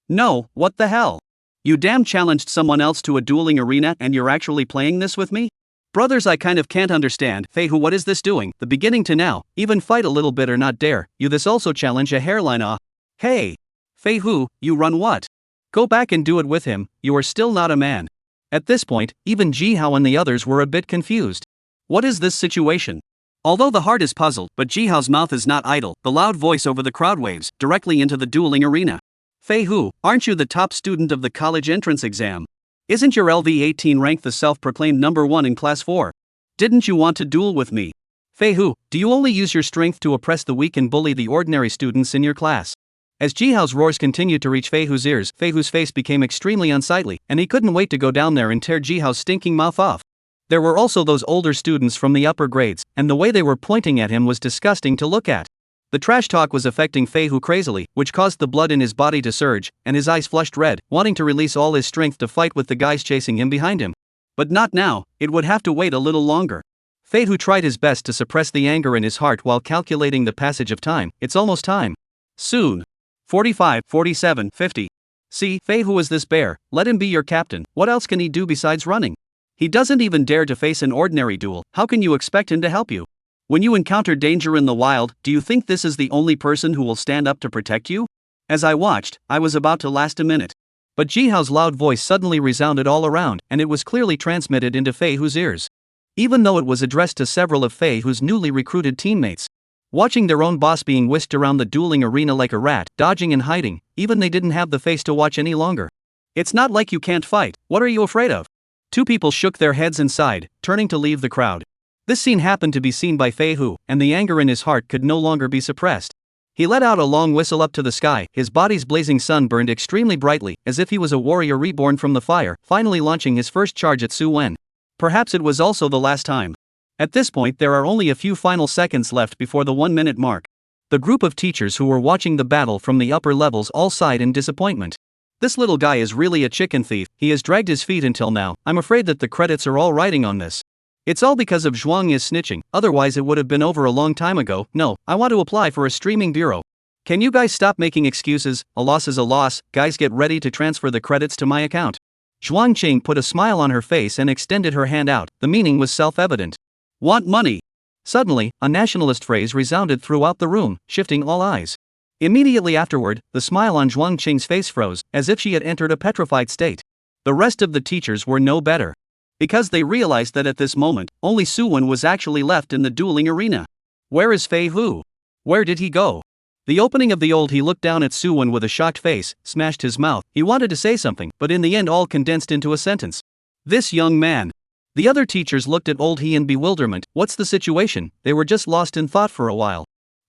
No, what the hell? You damn challenged someone else to a dueling arena and you're actually playing this with me? Brothers, I kind of can't understand. Fei Hu, what is this doing? The beginning to now, even fight a little bit or not dare. You this also challenge a hairline Hey! Fei Hu, you run what? Go back and do it with him, you are still not a man. At this point, even Ji Hao and the others were a bit confused. What is this situation? Although the heart is puzzled, but Ji Hao's mouth is not idle, the loud voice over the crowd waves directly into the dueling arena. Fei Hu, aren't you the top student of the college entrance exam? Isn't your LV18 rank the self-proclaimed number 1 in class 4? Didn't you want to duel with me? Fei Hu, do you only use your strength to oppress the weak and bully the ordinary students in your class? As Ji Hao's roars continued to reach Fei Hu's ears, Fei Hu's face became extremely unsightly, and he couldn't wait to go down there and tear Ji Hao's stinking mouth off. There were also those older students from the upper grades, and the way they were pointing at him was disgusting to look at. The trash talk was affecting Fei Hu crazily, which caused the blood in his body to surge, and his eyes flushed red, wanting to release all his strength to fight with the guys chasing him behind him. But not now, it would have to wait a little longer. Fei Hu tried his best to suppress the anger in his heart while calculating the passage of time. It's almost time. Soon. 45, 47, 50. See, Fei Hu is this bear, let him be your captain. What else can he do besides running? He doesn't even dare to face an ordinary duel. How can you expect him to help you? When you encounter danger in the wild, do you think this is the only person who will stand up to protect you? As I watched, I was about to last a minute. But Ji Hao's loud voice suddenly resounded all around, and it was clearly transmitted into Fei Hu's ears. Even though it was addressed to several of Fei Hu's newly recruited teammates. Watching their own boss being whisked around the dueling arena like a rat, dodging and hiding, even they didn't have the face to watch any longer. It's not like you can't fight, what are you afraid of? Two people shook their heads and sighed, turning to leave the crowd. This scene happened to be seen by Fei Hu, and the anger in his heart could no longer be suppressed. He let out a long whistle up to the sky, his body's blazing sun burned extremely brightly, as if he was a warrior reborn from the fire, finally launching his first charge at Su Wen. Perhaps it was also the last time. At this point there are only a few final seconds left before the 1-minute mark. The group of teachers who were watching the battle from the upper levels all sighed in disappointment. This little guy is really a chicken thief, he has dragged his feet until now, I'm afraid that the credits are all riding on this. It's all because of Zhuang is snitching, otherwise it would have been over a long time ago. No, I want to apply for a streaming bureau. Can you guys stop making excuses? A loss is a loss, guys get ready to transfer the credits to my account. Zhuang Qing put a smile on her face and extended her hand out, the meaning was self-evident. Want money? Suddenly, a nationalist phrase resounded throughout the room, shifting all eyes. Immediately afterward, the smile on Zhuang Qing's face froze, as if she had entered a petrified state. The rest of the teachers were no better. Because they realized that at this moment, only Su Wen was actually left in the dueling arena. Where is Fei Hu? Where did he go? The opening of the old he looked down at Su Wen with a shocked face, smashed his mouth, he wanted to say something, but in the end all condensed into a sentence. This young man. The other teachers looked at old he in bewilderment. What's the situation? They were just lost in thought for a while.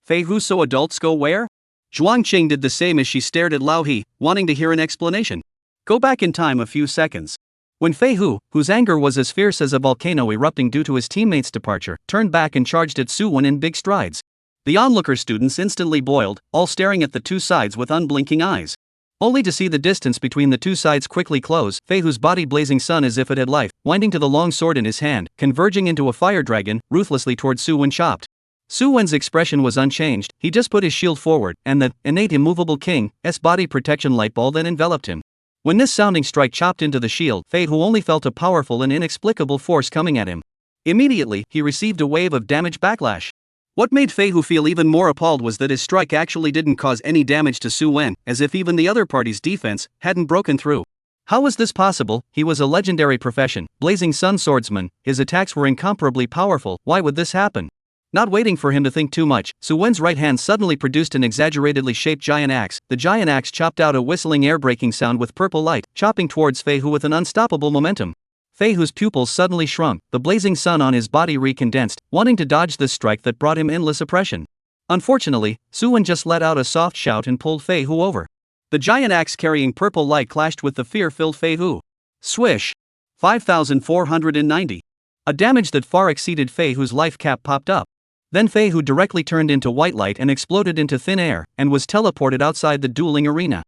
Fei Hu, so adults go where? Zhuang Qing did the same as she stared at Lao He, wanting to hear an explanation. Go back in time a few seconds. When Fei Hu, whose anger was as fierce as a volcano erupting due to his teammates' departure, turned back and charged at Su Wen in big strides. The onlooker students instantly boiled, all staring at the two sides with unblinking eyes. Only to see the distance between the two sides quickly close, Fei Hu's body blazing sun as if it had life, winding to the long sword in his hand, converging into a fire dragon, ruthlessly toward Su Wen chopped. Su Wen's expression was unchanged, he just put his shield forward, and the innate immovable king's body protection light ball then enveloped him. When this sounding strike chopped into the shield, Fei Hu only felt a powerful and inexplicable force coming at him. Immediately, he received a wave of damage backlash. What made Fei Hu feel even more appalled was that his strike actually didn't cause any damage to Su Wen, as if even the other party's defense hadn't broken through. How was this possible? He was a legendary profession, blazing sun swordsman, his attacks were incomparably powerful, why would this happen? Not waiting for him to think too much, Su Wen's right hand suddenly produced an exaggeratedly shaped giant axe. The giant axe chopped out a whistling air-breaking sound with purple light, chopping towards Fei Hu with an unstoppable momentum. Fei Hu's pupils suddenly shrunk, the blazing sun on his body recondensed, wanting to dodge this strike that brought him endless oppression. Unfortunately, Su Wen just let out a soft shout and pulled Fei Hu over. The giant axe carrying purple light clashed with the fear-filled Fei Hu. Swish! 5,490. A damage that far exceeded Fei Hu's life cap popped up. Then Fei Hu directly turned into white light and exploded into thin air, and was teleported outside the dueling arena.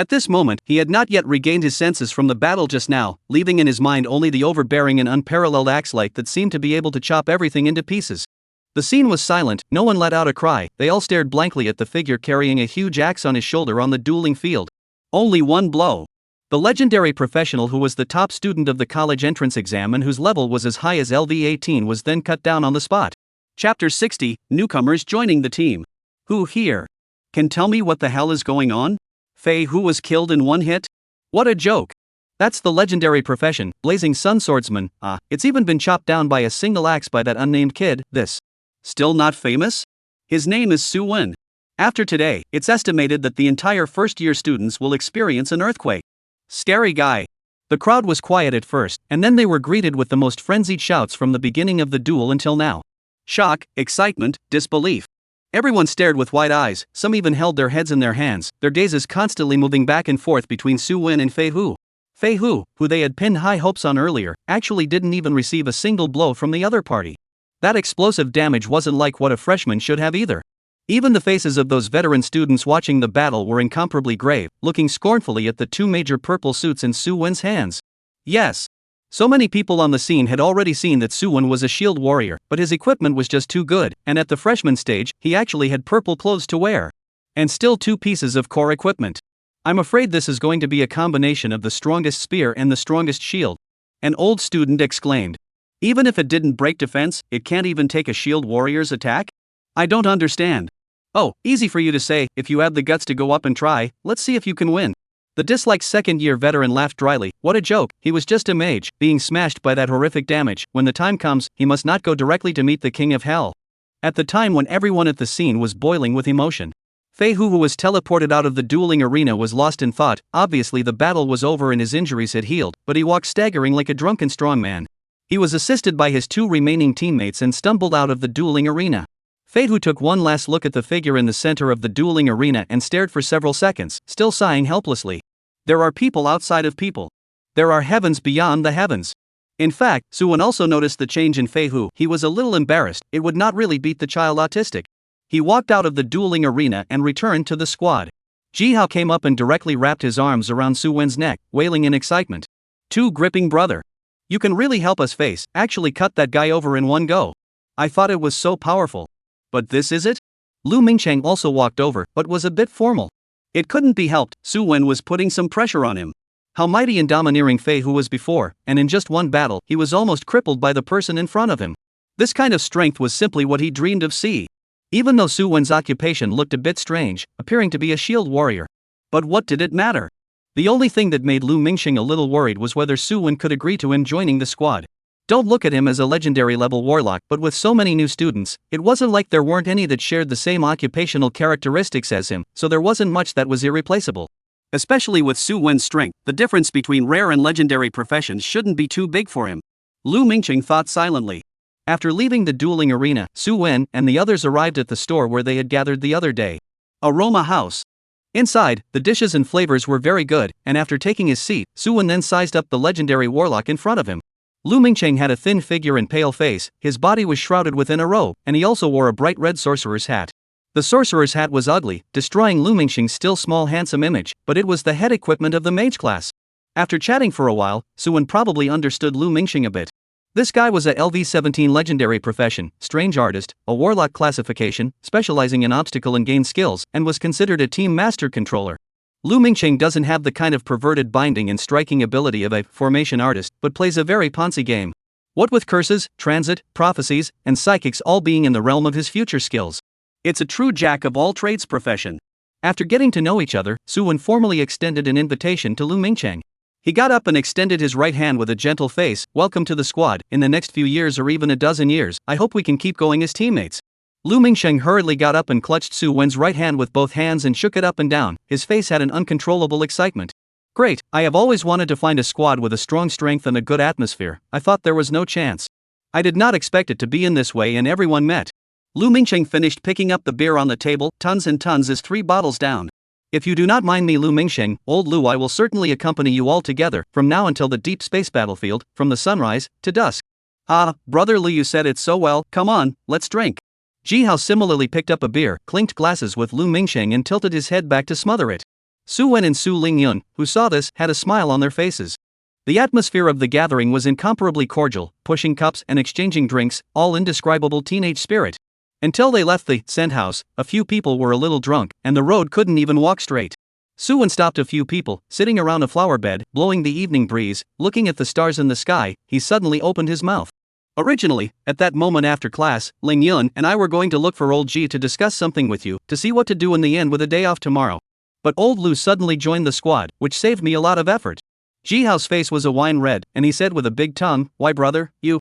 At this moment, he had not yet regained his senses from the battle just now, leaving in his mind only the overbearing and unparalleled axe-light that seemed to be able to chop everything into pieces. The scene was silent, no one let out a cry, they all stared blankly at the figure carrying a huge axe on his shoulder on the dueling field. Only one blow. The legendary professional who was the top student of the college entrance exam and whose level was as high as LV18 was then cut down on the spot. Chapter 60, Newcomers joining the team. Who here can tell me what the hell is going on? Fei Hu was killed in one hit? What a joke. That's the legendary profession, Blazing Sun Swordsman. It's even been chopped down by a single axe by that unnamed kid. This. Still not famous? His name is Su Wen. After today, it's estimated that the entire first-year students will experience an earthquake. Scary guy. The crowd was quiet at first, and then they were greeted with the most frenzied shouts from the beginning of the duel until now. Shock, excitement, disbelief. Everyone stared with wide eyes, some even held their heads in their hands, their gazes constantly moving back and forth between Su Wen and Fei Hu. Fei Hu, who they had pinned high hopes on earlier, actually didn't even receive a single blow from the other party. That explosive damage wasn't like what a freshman should have either. Even the faces of those veteran students watching the battle were incomparably grave, looking scornfully at the two major purple suits in Su Wen's hands. Yes. So many people on the scene had already seen that Su Wen was a shield warrior, but his equipment was just too good, and at the freshman stage, he actually had purple clothes to wear. And still 2 pieces of core equipment. I'm afraid this is going to be a combination of the strongest spear and the strongest shield. An old student exclaimed. Even if it didn't break defense, it can't even take a shield warrior's attack? I don't understand. Oh, easy for you to say, if you have the guts to go up and try, let's see if you can win. The disliked second-year veteran laughed dryly. What a joke, he was just a mage, being smashed by that horrific damage. When the time comes, he must not go directly to meet the king of hell. At the time when everyone at the scene was boiling with emotion, Fei Hu, who was teleported out of the dueling arena, was lost in thought. Obviously the battle was over and his injuries had healed, but he walked staggering like a drunken strongman. He was assisted by his 2 remaining teammates and stumbled out of the dueling arena. Fei Hu took one last look at the figure in the center of the dueling arena and stared for several seconds, still sighing helplessly. There are people outside of people. There are heavens beyond the heavens. In fact, Su Wen also noticed the change in Fei Hu. He was a little embarrassed. It would not really beat the child autistic. He walked out of the dueling arena and returned to the squad. Ji Hao came up and directly wrapped his arms around Su Wen's neck, wailing in excitement. "Too gripping, brother. You can really help us face, actually cut that guy over in one go. I thought it was so powerful. But this is it?" Lu Mingcheng also walked over, but was a bit formal. It couldn't be helped, Su Wen was putting some pressure on him. How mighty and domineering Fei Hu was before, and in just one battle, he was almost crippled by the person in front of him. This kind of strength was simply what he dreamed of seeing. Even though Su Wen's occupation looked a bit strange, appearing to be a shield warrior. But what did it matter? The only thing that made Lu Mingxing a little worried was whether Su Wen could agree to him joining the squad. Don't look at him as a legendary level warlock, but with so many new students, it wasn't like there weren't any that shared the same occupational characteristics as him, so there wasn't much that was irreplaceable. Especially with Su Wen's strength, the difference between rare and legendary professions shouldn't be too big for him. Lu Mingxing thought silently. After leaving the dueling arena, Su Wen and the others arrived at the store where they had gathered the other day. Aroma House. Inside, the dishes and flavors were very good, and after taking his seat, Su Wen then sized up the legendary warlock in front of him. Lu Mingcheng had a thin figure and pale face, his body was shrouded within a robe, and he also wore a bright red sorcerer's hat. The sorcerer's hat was ugly, destroying Lu Mingxing's still small handsome image, but it was the head equipment of the mage class. After chatting for a while, Su Wen probably understood Lu Mingxing a bit. This guy was a LV17 legendary profession, strange artist, a warlock classification, specializing in obstacle and gain skills, and was considered a team master controller. Lu Mingcheng doesn't have the kind of perverted binding and striking ability of a formation artist, but plays a very poncy game. What with curses, transit, prophecies, and psychics all being in the realm of his future skills. It's a true jack of all trades profession. After getting to know each other, Su Wen formally extended an invitation to Lu Mingcheng. He got up and extended his right hand with a gentle face. "Welcome to the squad. In the next few years or even a dozen years, I hope we can keep going as teammates." Lu Mingcheng hurriedly got up and clutched Su Wen's right hand with both hands and shook it up and down. His face had an uncontrollable excitement. "Great, I have always wanted to find a squad with a strong strength and a good atmosphere. I thought there was no chance. I did not expect it to be in this way and everyone met." Lu Mingcheng finished picking up the beer on the table, tons and tons is 3 bottles down. "If you do not mind me, Lu Mingcheng, old Lu, I will certainly accompany you all together, from now until the deep space battlefield, from the sunrise to dusk." "Ah, brother Lu, you said it so well, come on, let's drink." Ji Hao similarly picked up a beer, clinked glasses with Lu Mingcheng and tilted his head back to smother it. Su Wen and Su Lingyun, who saw this, had a smile on their faces. The atmosphere of the gathering was incomparably cordial, pushing cups and exchanging drinks, all indescribable teenage spirit. Until they left the Scent House, a few people were a little drunk, and the road couldn't even walk straight. Su Wen stopped a few people, sitting around a flower bed, blowing the evening breeze, looking at the stars in the sky. He suddenly opened his mouth. Originally, at that moment after class, Ling Yun and I were going to look for old Ji to discuss something with you, to see what to do in the end with a day off tomorrow. But old Lu suddenly joined the squad, which saved me a lot of effort. Ji Hao's face was a wine red, and he said with a big tongue, "Why brother, you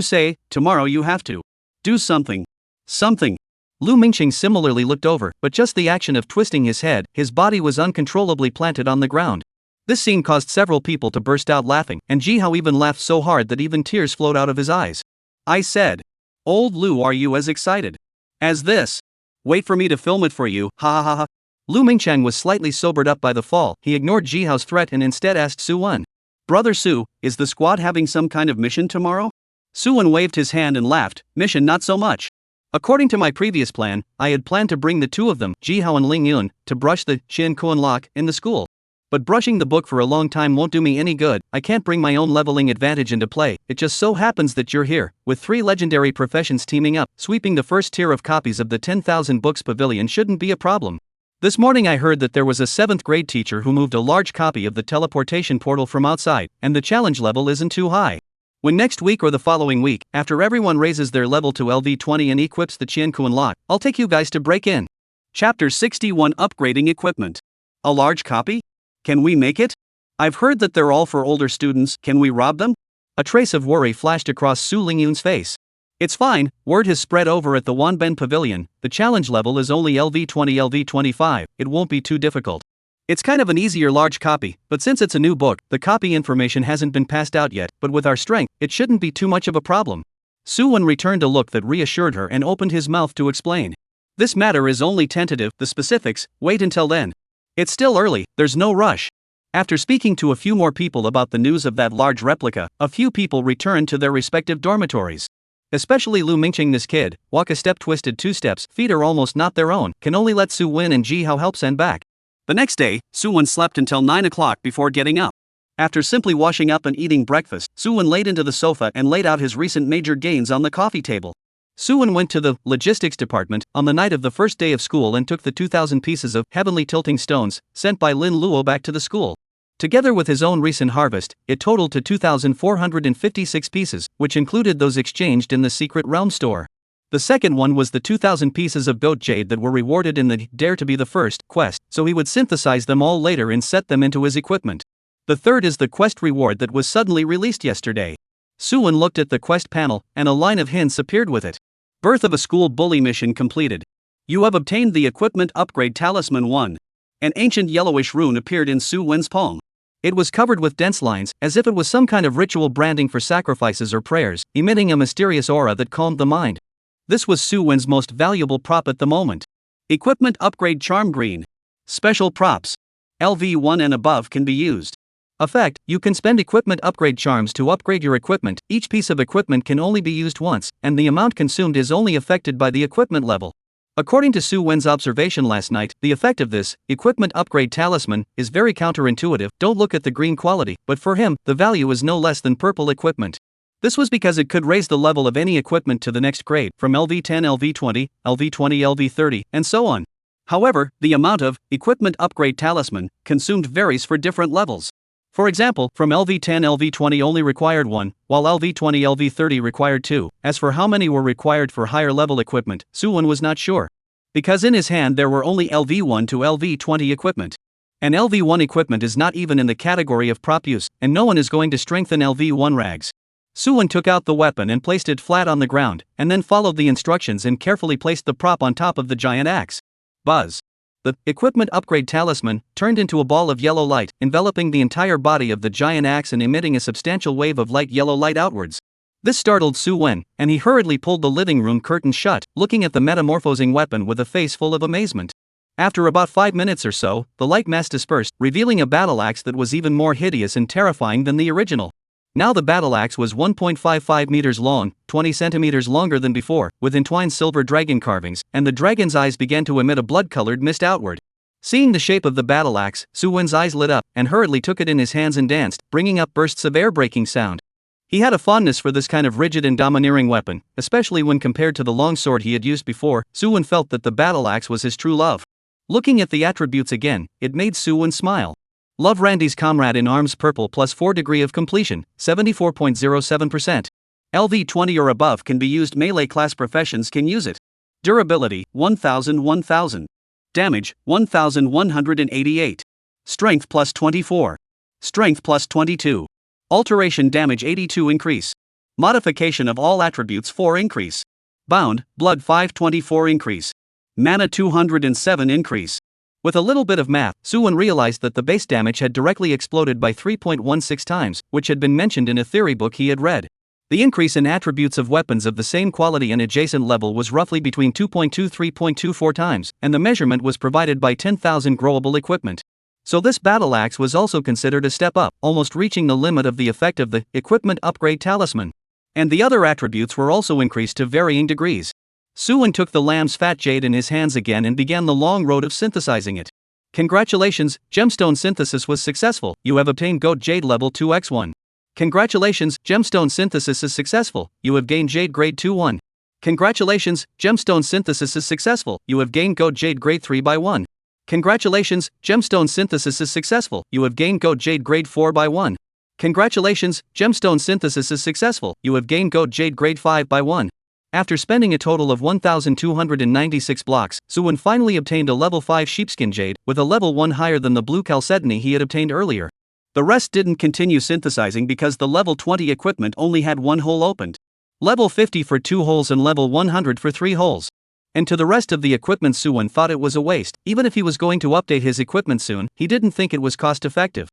say, tomorrow you have to do something. Something." Lu Mingqing similarly looked over, but just the action of twisting his head, his body was uncontrollably planted on the ground. This scene caused several people to burst out laughing, and Ji Hao even laughed so hard that even tears flowed out of his eyes. I said, "Old Lu, are you as excited as this? Wait for me to film it for you, ha ha ha ha." Lu Mingqiang was slightly sobered up by the fall. He ignored Ji Hao's threat and instead asked Su Wen, "Brother Su, is the squad having some kind of mission tomorrow?" Su Wen waved his hand and laughed, "Mission not so much. According to my previous plan, I had planned to bring the two of them, Ji Hao and Ling Yun, to brush the Shin Kuan Lock in the school. But brushing the book for a long time won't do me any good. I can't bring my own leveling advantage into play. It just so happens that you're here, with 3 legendary professions teaming up. Sweeping the first tier of copies of the 10,000 books pavilion shouldn't be a problem. This morning I heard that there was a 7th grade teacher who moved a large copy of the teleportation portal from outside, and the challenge level isn't too high. When next week or the following week, after everyone raises their level to LV20 and equips the Qian Kuan Lock, I'll take you guys to break in." Chapter 61, Upgrading Equipment. A large copy? Can we make it? I've heard that they're all for older students. Can we rob them? A trace of worry flashed across Su Lingyun's face. It's fine, word has spread over at the Wanben Pavilion. The challenge level is only LV20 LV25, it won't be too difficult. It's kind of an easier large copy, but since it's a new book, the copy information hasn't been passed out yet, but with our strength, it shouldn't be too much of a problem. Su Wen returned a look that reassured her and opened his mouth to explain. This matter is only tentative, the specifics, wait until then. It's still early, there's no rush. After speaking to a few more people about the news of that large replica, a few people returned to their respective dormitories. Especially Lu Mingqing. This kid, walk a step twisted 2 steps, feet are almost not their own, can only let Su Wen and Ji Hao help send back. The next day, Su Wen slept until 9 o'clock before getting up. After simply washing up and eating breakfast, Su Wen laid into the sofa and laid out his recent major gains on the coffee table. Su Wen went to the logistics department on the night of the first day of school and took the 2,000 pieces of heavenly tilting stones sent by Lin Luo back to the school. Together with his own recent harvest, it totaled to 2,456 pieces, which included those exchanged in the secret realm store. The second one was the 2,000 pieces of goat jade that were rewarded in the Dare to be the First quest, so he would synthesize them all later and set them into his equipment. The third is the quest reward that was suddenly released yesterday. Su Wen looked at the quest panel, and a line of hints appeared with it. Birth of a School Bully mission completed. You have obtained the Equipment Upgrade Talisman 1. An ancient yellowish rune appeared in Su Wen's palm. It was covered with dense lines, as if it was some kind of ritual branding for sacrifices or prayers, emitting a mysterious aura that calmed the mind. This was Su Wen's most valuable prop at the moment. Equipment Upgrade Charm Green. Special props. LV1 and above can be used. Effect: you can spend equipment upgrade charms to upgrade your equipment. Each piece of equipment can only be used once, and the amount consumed is only affected by the equipment level. According to Su Wen's observation last night, the effect of this equipment upgrade talisman is very counterintuitive. Don't look at the green quality, but for him, the value is no less than purple equipment. This was because it could raise the level of any equipment to the next grade, from LV10, LV20, LV20, LV30, and so on. However, the amount of equipment upgrade talisman consumed varies for different levels. For example, from LV10, LV20 only required 1, while LV20, LV30 required 2. As for how many were required for higher level equipment, Su Wen was not sure. Because in his hand there were only LV1 to LV20 equipment. And LV1 equipment is not even in the category of prop use, and no one is going to strengthen LV1 rags. Su Wen took out the weapon and placed it flat on the ground, and then followed the instructions and carefully placed the prop on top of the giant axe. Buzz. The equipment upgrade talisman turned into a ball of yellow light, enveloping the entire body of the giant axe and emitting a substantial wave of light yellow light outwards. This startled Su Wen, and he hurriedly pulled the living room curtain shut, looking at the metamorphosing weapon with a face full of amazement. After about 5 minutes or so, the light mass dispersed, revealing a battle axe that was even more hideous and terrifying than the original. Now the battle axe was 1.55 meters long, 20 centimeters longer than before, with entwined silver dragon carvings, and the dragon's eyes began to emit a blood-colored mist outward.
Seeing the shape of the battle axe, Suwon's eyes lit up, and hurriedly took it in his hands and danced, bringing up bursts of air-breaking sound. He had a fondness for this kind of rigid and domineering weapon, especially when compared to the longsword he had used before. Suwon felt that the battle axe was his true love. Looking at the attributes again, it made Suwon smile. Love Randy's comrade in arms purple plus 4 degree of completion, 74.07%. LV 20 or above can be used. Melee class professions can use it. Durability, 1000. Damage, 1188. Strength plus 24. Strength plus 22. Alteration damage 82 increase. Modification of all attributes 4 increase. Bound, blood 524 increase. Mana 207 increase. With a little bit of math, Suwon realized that the base damage had directly exploded by 3.16 times, which had been mentioned in a theory book he had read. The increase in attributes of weapons of the same quality and adjacent level was roughly between 2.2 to 3.24 times, and the measurement was provided by 10,000 growable equipment. So this battle axe was also considered a step up, almost reaching the limit of the effect of the equipment upgrade talisman. And the other attributes were also increased to varying degrees. Suwon took the lamb's fat jade in his hands again and began the long road of synthesizing it. Congratulations, gemstone synthesis was successful. You have obtained goat jade level 2x1. Congratulations, gemstone synthesis is successful. You have gained jade grade 2-1. Congratulations, gemstone synthesis is successful. You have gained goat jade grade 3 by 1. Congratulations, gemstone synthesis is successful. You have gained goat jade grade 4 by 1. Congratulations, gemstone synthesis is successful. You have gained goat jade grade 5 by 1. After spending a total of 1,296 blocks, Suwon finally obtained a level 5 sheepskin jade, with a level 1 higher than the blue chalcedony he had obtained earlier. The rest didn't continue synthesizing because the level 20 equipment only had 1 hole opened. Level 50 for 2 holes and level 100 for 3 holes. And to the rest of the equipment, Suwon thought it was a waste. Even if he was going to update his equipment soon, he didn't think it was cost-effective.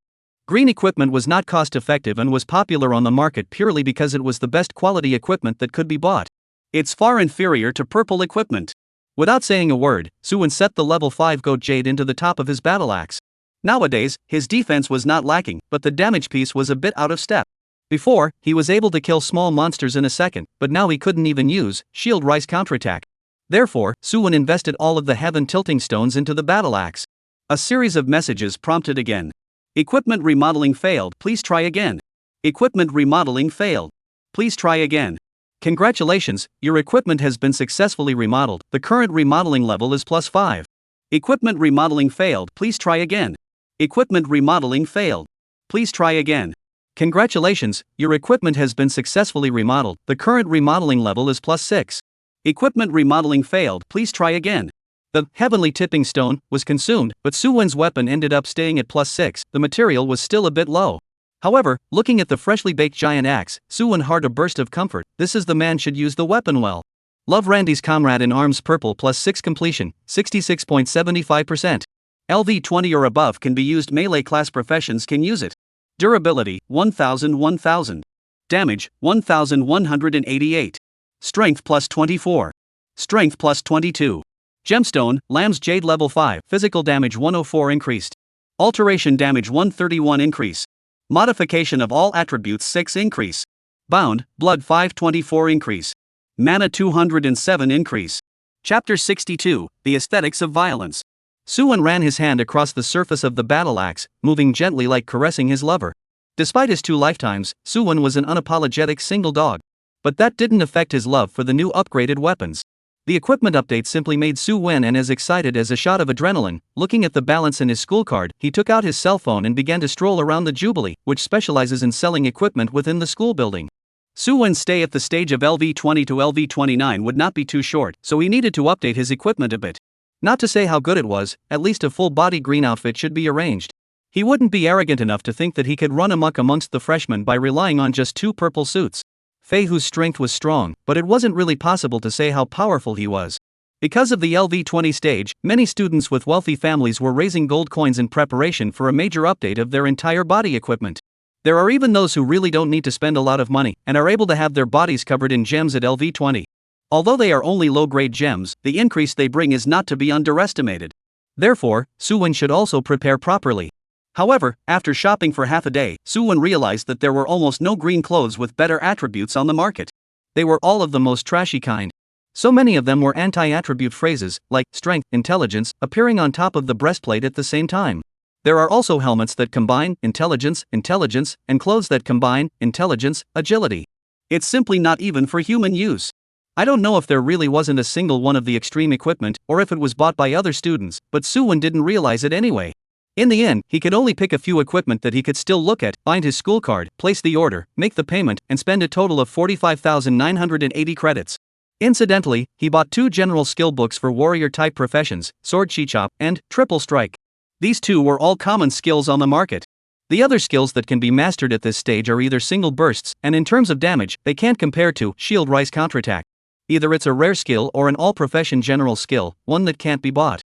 Green equipment was not cost-effective and was popular on the market purely because it was the best quality equipment that could be bought. It's far inferior to purple equipment. Without saying a word, Suwon set the level 5 goat jade into the top of his battle axe. Nowadays, his defense was not lacking, but the damage piece was a bit out of step. Before, he was able to kill small monsters in a second, but now he couldn't even use shield rise counterattack. Therefore, Suwon invested all of the heaven tilting stones into the battle axe. A series of messages prompted again. Equipment remodeling failed, please try again. Equipment remodeling failed. Please try again. Congratulations, your equipment has been successfully remodeled. The current remodeling level is plus 5. Equipment remodeling failed, please try again. Equipment remodeling failed. Please try again. Congratulations, your equipment has been successfully remodeled. The current remodeling level is plus 6. Equipment remodeling failed, please try again. The heavenly tipping stone was consumed, but Suwon's weapon ended up staying at plus 6. The material was still a bit low. However, looking at the freshly baked giant axe, Suwon heard a burst of comfort. This is the man should use the weapon well. Love Randy's comrade in arms purple plus 6 completion, 66.75%. LV 20 or above can be used. Melee class professions can use it. Durability, 1000. Damage, 1188. Strength plus 24. Strength plus 22. Gemstone, Lamb's Jade level 5. Physical damage 104 increased. Alteration damage 131 increase. Modification of all attributes 6 increase. Bound, blood 524 increase. Mana 207 increase. Chapter 62, The Aesthetics of Violence. Suwon ran his hand across the surface of the battle axe, moving gently like caressing his lover. Despite his 2 lifetimes, Suwon was an unapologetic single dog. But that didn't affect his love for the new upgraded weapons. The equipment update simply made Suwon as excited as a shot of adrenaline. Looking at the balance in his school card, he took out his cell phone and began to stroll around the Jubilee, which specializes in selling equipment within the school building. Suwon's stay at the stage of LV20 to LV29 would not be too short, so he needed to update his equipment a bit. Not to say how good it was, at least a full-body green outfit should be arranged. He wouldn't be arrogant enough to think that he could run amok amongst the freshmen by relying on just 2 purple suits. Fei Hu's strength was strong, but it wasn't really possible to say how powerful he was. Because of the LV20 stage, many students with wealthy families were raising gold coins in preparation for a major update of their entire body equipment. There are even those who really don't need to spend a lot of money, and are able to have their bodies covered in gems at LV20. Although they are only low-grade gems, the increase they bring is not to be underestimated. Therefore, Suwon should also prepare properly. However, after shopping for half a day, Suwon realized that there were almost no green clothes with better attributes on the market. They were all of the most trashy kind. So many of them were anti-attribute phrases, like strength, intelligence, appearing on top of the breastplate at the same time. There are also helmets that combine intelligence, and clothes that combine intelligence, agility. It's simply not even for human use. I don't know if there really wasn't a single one of the extreme equipment, or if it was bought by other students, but Suwon didn't realize it anyway. In the end, he could only pick a few equipment that he could still look at, find his school card, place the order, make the payment, and spend a total of 45,980 credits. Incidentally, he bought 2 general skill books for warrior-type professions, Sword Shichop and Triple Strike. These 2 were all common skills on the market. The other skills that can be mastered at this stage are either single bursts, and in terms of damage, they can't compare to Shield Rise Counterattack. Either it's a rare skill or an all-profession general skill, one that can't be bought.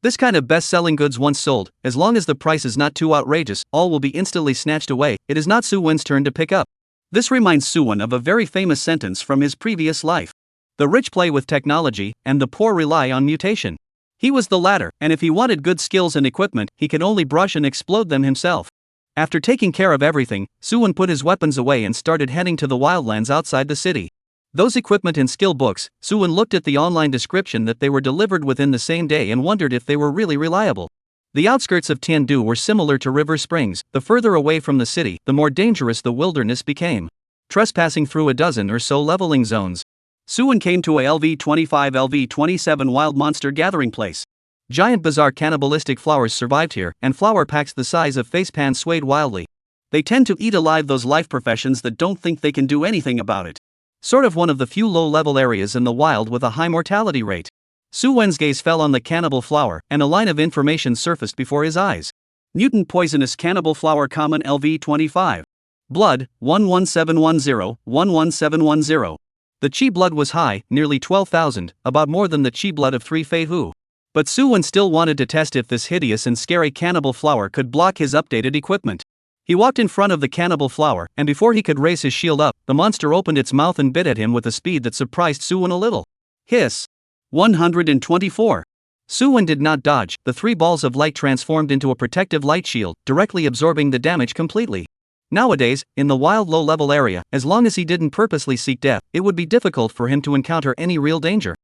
This kind of best-selling goods once sold, as long as the price is not too outrageous, all will be instantly snatched away. It is not Suwon's turn to pick up. This reminds Suwon of a very famous sentence from his previous life. The rich play with technology, and the poor rely on mutation. He was the latter, and if he wanted good skills and equipment, he could only brush and explode them himself. After taking care of everything, Suwon put his weapons away and started heading to the wildlands outside the city. Those equipment and skill books, Suwon looked at the online description that they were delivered within the same day and wondered if they were really reliable. The outskirts of Tiandu were similar to River Springs. The further away from the city, the more dangerous the wilderness became. Trespassing through a dozen or so leveling zones. Suwon came to a LV-25-LV-27 wild monster gathering place. Giant bizarre cannibalistic flowers survived here, and flower packs the size of facepans swayed wildly. They tend to eat alive those life professions that don't think they can do anything about it. Sort of one of the few low-level areas in the wild with a high mortality rate. Suwon's gaze fell on the cannibal flower, and a line of information surfaced before his eyes. Mutant poisonous cannibal flower common LV-25. Blood, 11710, 11710. The chi blood was high, nearly 12,000, about more than the chi blood of 3 Fei Hu. But Suwon still wanted to test if this hideous and scary cannibal flower could block his updated equipment. He walked in front of the cannibal flower, and before he could raise his shield up, the monster opened its mouth and bit at him with a speed that surprised Suwon a little. Hiss. 124. Suwon did not dodge. The 3 balls of light transformed into a protective light shield, directly absorbing the damage completely. Nowadays, in the wild low-level area, as long as he didn't purposely seek death, it would be difficult for him to encounter any real danger.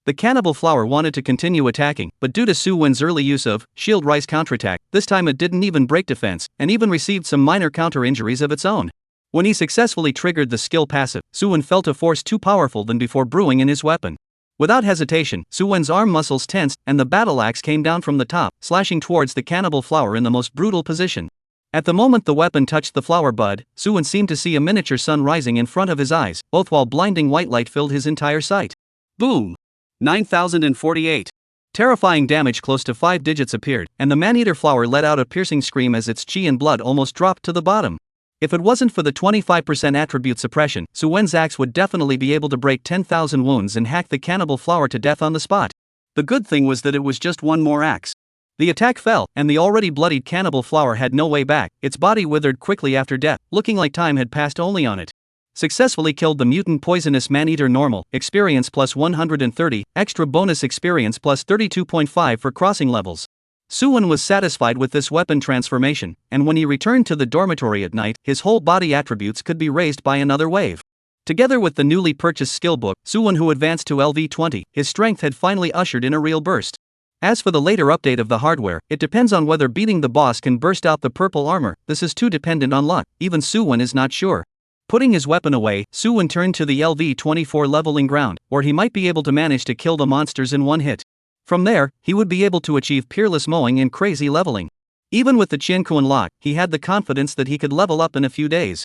The cannibal flower wanted to continue attacking, but due to Suwon's early use of Shield Rise Counterattack, this time it didn't even break defense, and even received some minor counter-injuries of its own. When he successfully triggered the skill passive, Suwon felt a force too powerful than before brewing in his weapon. Without hesitation, Suwon's arm muscles tensed, and the battle axe came down from the top, slashing towards the cannibal flower in the most brutal position. At the moment the weapon touched the flower bud, Suwon seemed to see a miniature sun rising in front of his eyes, both while blinding white light filled his entire sight. Boom! 9,048. Terrifying damage close to 5 digits appeared, and the man-eater flower let out a piercing scream as its chi and blood almost dropped to the bottom. If it wasn't for the 25% attribute suppression, Suwon's axe would definitely be able to break 10,000 wounds and hack the cannibal flower to death on the spot. The good thing was that it was just one more axe. The attack fell, and the already bloodied cannibal flower had no way back. Its body withered quickly after death, looking like time had passed only on it. Successfully killed the mutant poisonous man-eater. Normal, experience plus 130, extra bonus experience plus 32.5 for crossing levels. Suwon was satisfied with this weapon transformation, and when he returned to the dormitory at night, his whole body attributes could be raised by another wave. Together with the newly purchased skill book, Suwon, who advanced to LV-20, his strength had finally ushered in a real burst. As for the later update of the hardware, it depends on whether beating the boss can burst out the purple armor. This is too dependent on luck, even Suwon is not sure. Putting his weapon away, Suwon turned to the LV-24 leveling ground, where he might be able to manage to kill the monsters in one hit. From there, he would be able to achieve peerless mowing and crazy leveling. Even with the Qiankuan lock, he had the confidence that he could level up in a few days.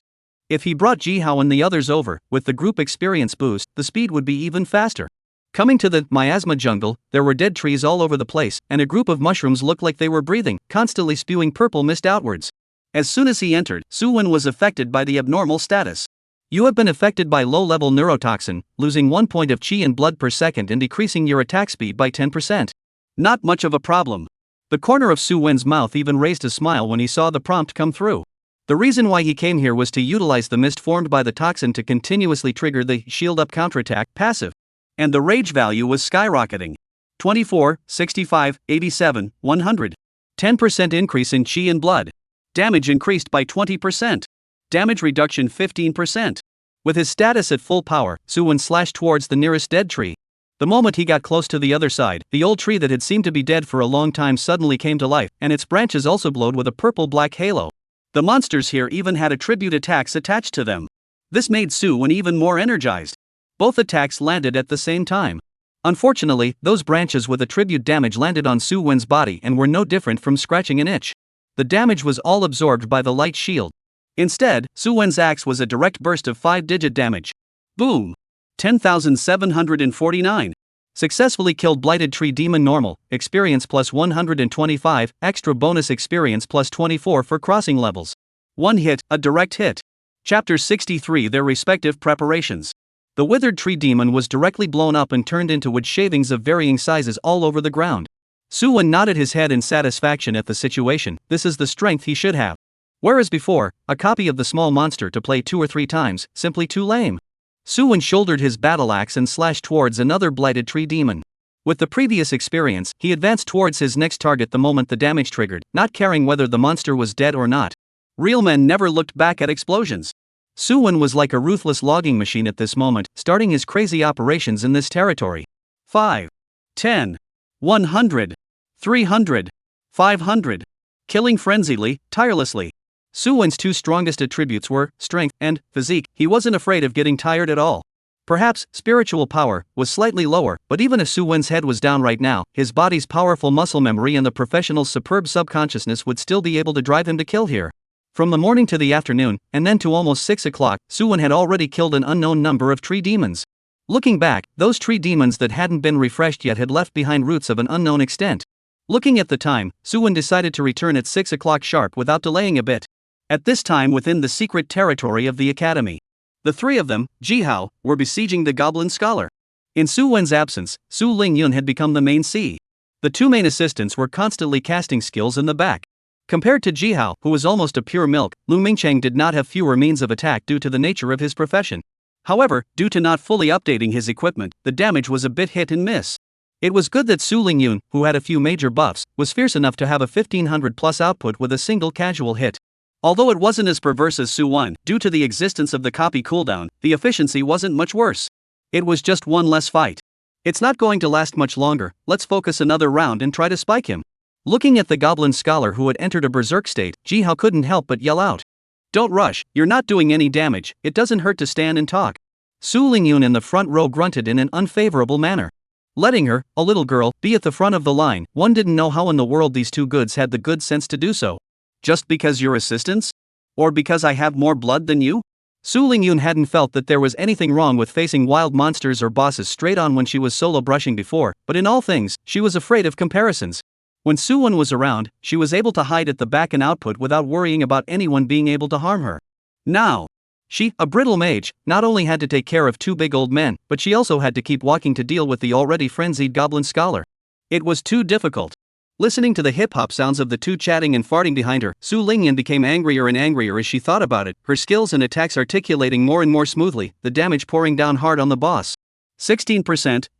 If he brought Jihao and the others over, with the group experience boost, the speed would be even faster. Coming to the miasma jungle, there were dead trees all over the place, and a group of mushrooms looked like they were breathing, constantly spewing purple mist outwards. As soon as he entered, Suwon was affected by the abnormal status. You have been affected by low-level neurotoxin, losing 1 point of chi and blood per second and decreasing your attack speed by 10%. Not much of a problem. The corner of Suwon's mouth even raised a smile when he saw the prompt come through. The reason why he came here was to utilize the mist formed by the toxin to continuously trigger the Shield Up Counterattack passive. And the rage value was skyrocketing. 24, 65, 87, 100. 10% increase in chi and blood. Damage increased by 20%. Damage reduction 15%. With his status at full power, Suwon slashed towards the nearest dead tree.
The moment he got close to the other side, the old tree that had seemed to be dead for a long time suddenly came to life, and its branches also glowed with a purple-black halo. The monsters here even had attribute attacks attached to them. This made Su-Wen even more energized. Both attacks landed at the same time. Unfortunately, those branches with attribute damage landed on Su-Wen's body and were no different from scratching an itch. The damage was all absorbed by the light shield. Instead, Su-Wen's axe was a direct burst of 5-digit damage. Boom! 10,749. Successfully killed Blighted Tree Demon normal, experience plus 125, extra bonus experience plus 24 for crossing levels. One hit, a direct hit. Chapter 63 Their respective preparations. The Withered Tree Demon was directly blown up and turned into wood shavings of varying sizes all over the ground. Su-Wen nodded his head in satisfaction at the situation. This is the strength he should have. Whereas before, a copy of the small monster to play 2 or 3 times, simply too lame. Su-Wen shouldered his battle axe and slashed towards another Blighted Tree Demon. With the previous experience, he advanced towards his next target the moment the damage triggered, not caring whether the monster was dead or not. Real men never looked back at explosions. Su-Wen was like a ruthless logging machine at this moment, starting his crazy operations in this territory. 5, 10, 100, 300, 500. Killing frenziedly, tirelessly. Su-Wen's 2 strongest attributes were strength and physique. He wasn't afraid of getting tired at all. Perhaps spiritual power was slightly lower, but even if Su-Wen's head was down right now, his body's powerful muscle memory and the professional's superb subconsciousness would still be able to drive him to kill here. From the morning to the afternoon, and then to almost 6 o'clock, Su-Wen had already killed an unknown number of tree demons. Looking back, those tree demons that hadn't been refreshed yet had left behind roots of an unknown extent. Looking at the time, Su-Wen decided to return at 6 o'clock sharp without delaying a bit. At this time within the secret territory of the academy. The 3 of them, Jihao, were besieging the goblin scholar. In Su-Wen's absence, Su Lingyun had become the main C. The 2 main assistants were constantly casting skills in the back. Compared to Jihao, who was almost a pure milk, Lu Mingcheng did not have fewer means of attack due to the nature of his profession. However, due to not fully updating his equipment, the damage was a bit hit and miss. It was good that Su Lingyun, who had a few major buffs, was fierce enough to have a 1500 plus output with a single casual hit. Although it wasn't as perverse as Su-Wen, due to the existence of the copy cooldown, the efficiency wasn't much worse. It was just one less fight. It's not going to last much longer, let's focus another round and try to spike him. Looking at the goblin scholar who had entered a berserk state, Jihao couldn't help but yell out. Don't rush, you're not doing any damage, it doesn't hurt to stand and talk. Su Lingyun in the front row grunted in an unfavorable manner. Letting her, a little girl, be at the front of the line, one didn't know how in the world these 2 goods had the good sense to do so. Just because you're assistants? Or because I have more blood than you? Su Lingyun hadn't felt that there was anything wrong with facing wild monsters or bosses straight on when she was solo brushing before, but in all things, she was afraid of comparisons. When Su-Wen was around, she was able to hide at the back and output without worrying about anyone being able to harm her. Now, she, a brittle mage, not only had to take care of 2 big old men, but she also had to keep walking to deal with the already frenzied goblin scholar. It was too difficult. Listening to the hip-hop sounds of the 2 chatting and farting behind her, Su Lingyun became angrier and angrier as she thought about it, her skills and attacks articulating more and more smoothly, the damage pouring down hard on the boss. 16%,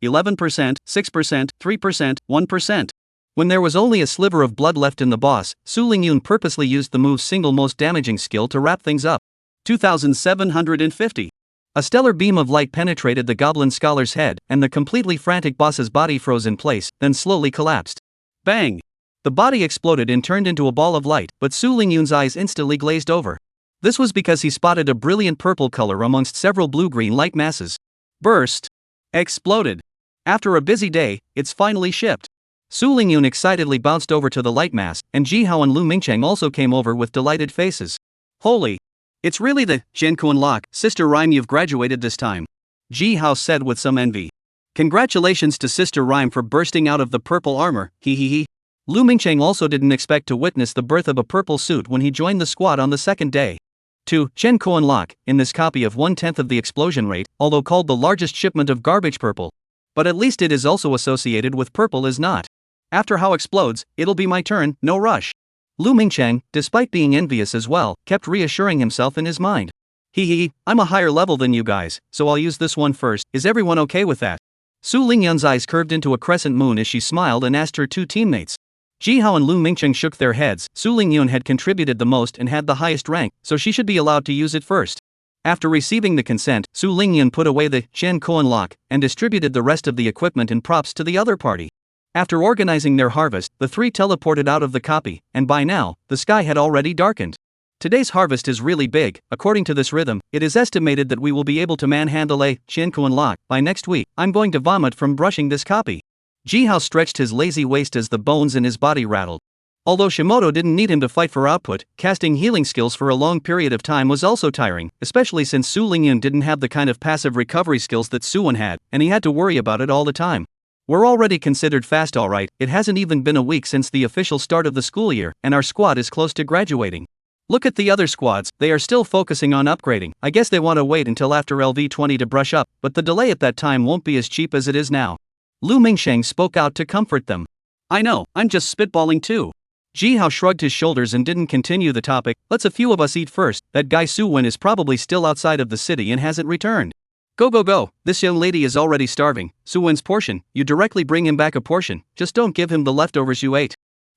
11%, 6%, 3%, 1%. When there was only a sliver of blood left in the boss, Su Lingyun purposely used the move's single most damaging skill to wrap things up. 2,750. A stellar beam of light penetrated the goblin scholar's head, and the completely frantic boss's body froze in place, then slowly collapsed. Bang! The body exploded and turned into a ball of light, but Su Lingyun's eyes instantly glazed over. This was because he spotted a brilliant purple color amongst several blue-green light masses. Burst! Exploded! After a busy day, it's finally shipped. Su Lingyun excitedly bounced over to the light mass, and Jihao and Lu Mingcheng also came over with delighted faces. Holy! It's really the Zhenkuan Lock, Sister Rhyme, you've graduated this time. Jihao said with some envy. Congratulations to Sister Rhyme for bursting out of the purple armor, hee. Lu Mingcheng also didn't expect to witness the birth of a purple suit when he joined the squad on the 2nd day. To Zhenkuan Lock, in this copy of 1/10 of the explosion rate, although called the largest shipment of garbage purple. But at least it is also associated with purple is not. After how explodes, it'll be my turn, no rush. Lu Mingcheng, despite being envious as well, kept reassuring himself in his mind. Hee, I'm a higher level than you guys, so I'll use this one first, is everyone okay with that? Su Lingyun's eyes curved into a crescent moon as she smiled and asked her 2 teammates. Jihao and Lu Mingcheng shook their heads. Su Lingyun had contributed the most and had the highest rank, so she should be allowed to use it first. After receiving the consent, Su Lingyun put away the Shen Koan lock and distributed the rest of the equipment and props to the other party. After organizing their harvest, the three teleported out of the copy, and by now, the sky had already darkened. Today's harvest is really big. According to this rhythm, it is estimated that we will be able to manhandle a Shen Koan lock by next week. I'm going to vomit from brushing this copy. Jihao stretched his lazy waist as the bones in his body rattled. Although Shimoto didn't need him to fight for output, casting healing skills for a long period of time was also tiring, especially since Su Lingyun didn't have the kind of passive recovery skills that Suwon had, and he had to worry about it all the time. We're already considered fast alright. It hasn't even been a week since the official start of the school year, and our squad is close to graduating. Look at the other squads, they are still focusing on upgrading. I guess they want to wait until after LV20 to brush up, but the delay at that time won't be as cheap as it is now. Lu Mingsheng spoke out to comfort them. I know, I'm just spitballing too. Jihao shrugged his shoulders and didn't continue the topic. Let's a few of us eat first. That guy Suwon is probably still outside of the city and hasn't returned. Go, this young lady is already starving. Suwon's portion, you directly bring him back a portion, just don't give him the leftovers you ate.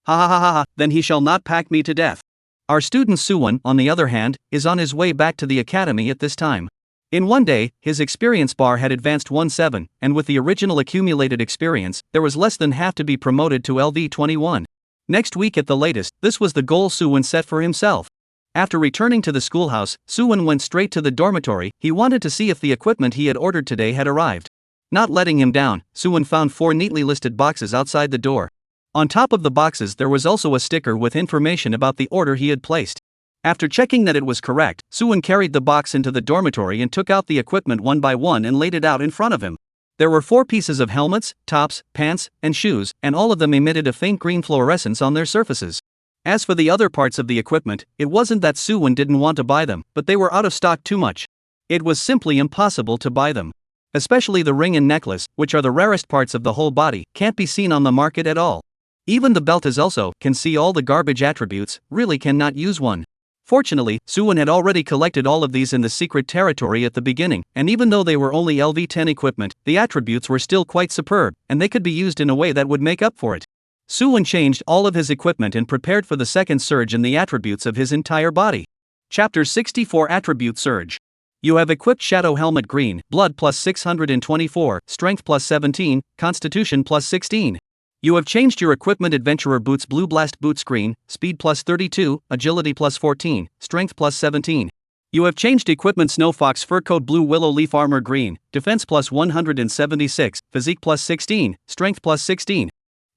Ha, then he shall not pack me to death. Our student Suwon, on the other hand, is on his way back to the academy at this time. In one day, his experience bar had advanced 1/7, and with the original accumulated experience, there was less than half to be promoted to LV21. Next week at the latest, this was the goal Suwon set for himself. After returning to the schoolhouse, Suwon went straight to the dormitory. He wanted to see if the equipment he had ordered today had arrived. Not letting him down, Suwon found 4 neatly listed boxes outside the door. On top of the boxes there was also a sticker with information about the order he had placed. After checking that it was correct, Suwon carried the box into the dormitory and took out the equipment one by one and laid it out in front of him. There were 4 pieces of helmets, tops, pants, and shoes, and all of them emitted a faint green fluorescence on their surfaces. As for the other parts of the equipment, it wasn't that Suwon didn't want to buy them, but they were out of stock too much. It was simply impossible to buy them. Especially the ring and necklace, which are the rarest parts of the whole body, can't be seen on the market at all. Even the belt is also, can see all the garbage attributes, really cannot use one. Fortunately, Suwon had already collected all of these in the secret territory at the beginning, and even though they were only LV10 equipment, the attributes were still quite superb, and they could be used in a way that would make up for it. Suwon changed all of his equipment and prepared for the second surge in the attributes of his entire body. Chapter 64 Attribute Surge. You have equipped Shadow Helmet Green, Blood plus 624, Strength plus 17, Constitution plus 16. You have changed your equipment Adventurer Boots Blue Blast Boots Green, Speed plus 32, Agility plus 14, Strength plus 17. You have changed equipment Snow Fox Fur Coat Blue Willow Leaf Armor Green, Defense plus 176, Physique plus 16, Strength plus 16.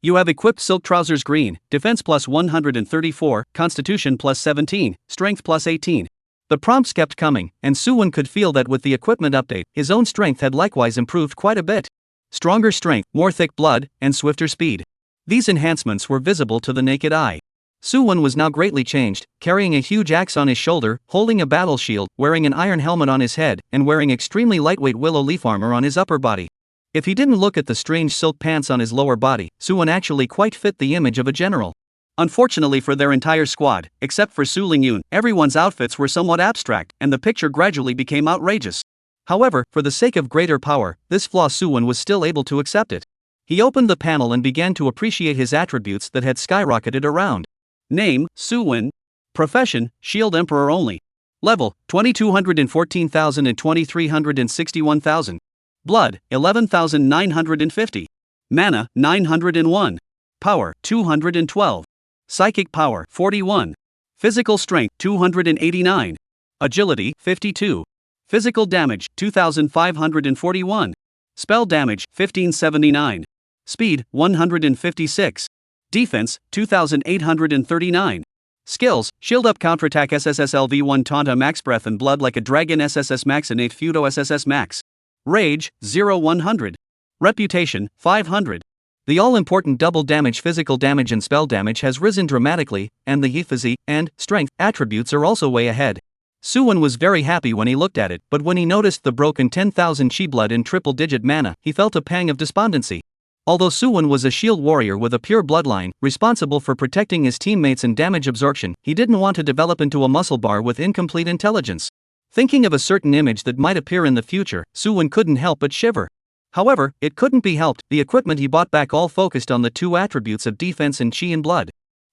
You have equipped Silk Trousers Green, Defense plus 134, Constitution plus 17, Strength plus 18. The prompts kept coming, and Suwon could feel that with the equipment update, his own strength had likewise improved quite a bit. Stronger strength, more thick blood, and swifter speed. These enhancements were visible to the naked eye. Suwon was now greatly changed, carrying a huge axe on his shoulder, holding a battle shield, wearing an iron helmet on his head, and wearing extremely lightweight willow leaf armor on his upper body. If he didn't look at the strange silk pants on his lower body, Suwon actually quite fit the image of a general. Unfortunately for their entire squad, except for Su Lingyun, everyone's outfits were somewhat abstract, and the picture gradually became outrageous. However, for the sake of greater power, this flaw Suwon was still able to accept it. He opened the panel and began to appreciate his attributes that had skyrocketed around. Name, Suwon. Profession, Shield Emperor only. Level, 2214,000 and 2361,000. Blood, 11,950. Mana, 901. Power, 212. Psychic power, 41. Physical strength, 289. Agility, 52. Physical damage, 2,541. Spell damage, 1,579. Speed, 156. Defense, 2,839. Skills, Shield Up Counterattack SSSLV1 Taunta Max Breath and Blood Like a Dragon SSS Max Innate Feudo SSS Max. Rage, 0-100. Reputation, 500. The all-important double damage physical damage and spell damage has risen dramatically, and the physique and strength attributes are also way ahead. Suwon was very happy when he looked at it, but when he noticed the broken 10,000 chi blood and triple-digit mana, he felt a pang of despondency. Although Suwon was a shield warrior with a pure bloodline, responsible for protecting his teammates and damage absorption, he didn't want to develop into a muscle bar with incomplete intelligence. Thinking of a certain image that might appear in the future, Suwon couldn't help but shiver. However, it couldn't be helped, the equipment he bought back all focused on the 2 attributes of defense and chi and blood.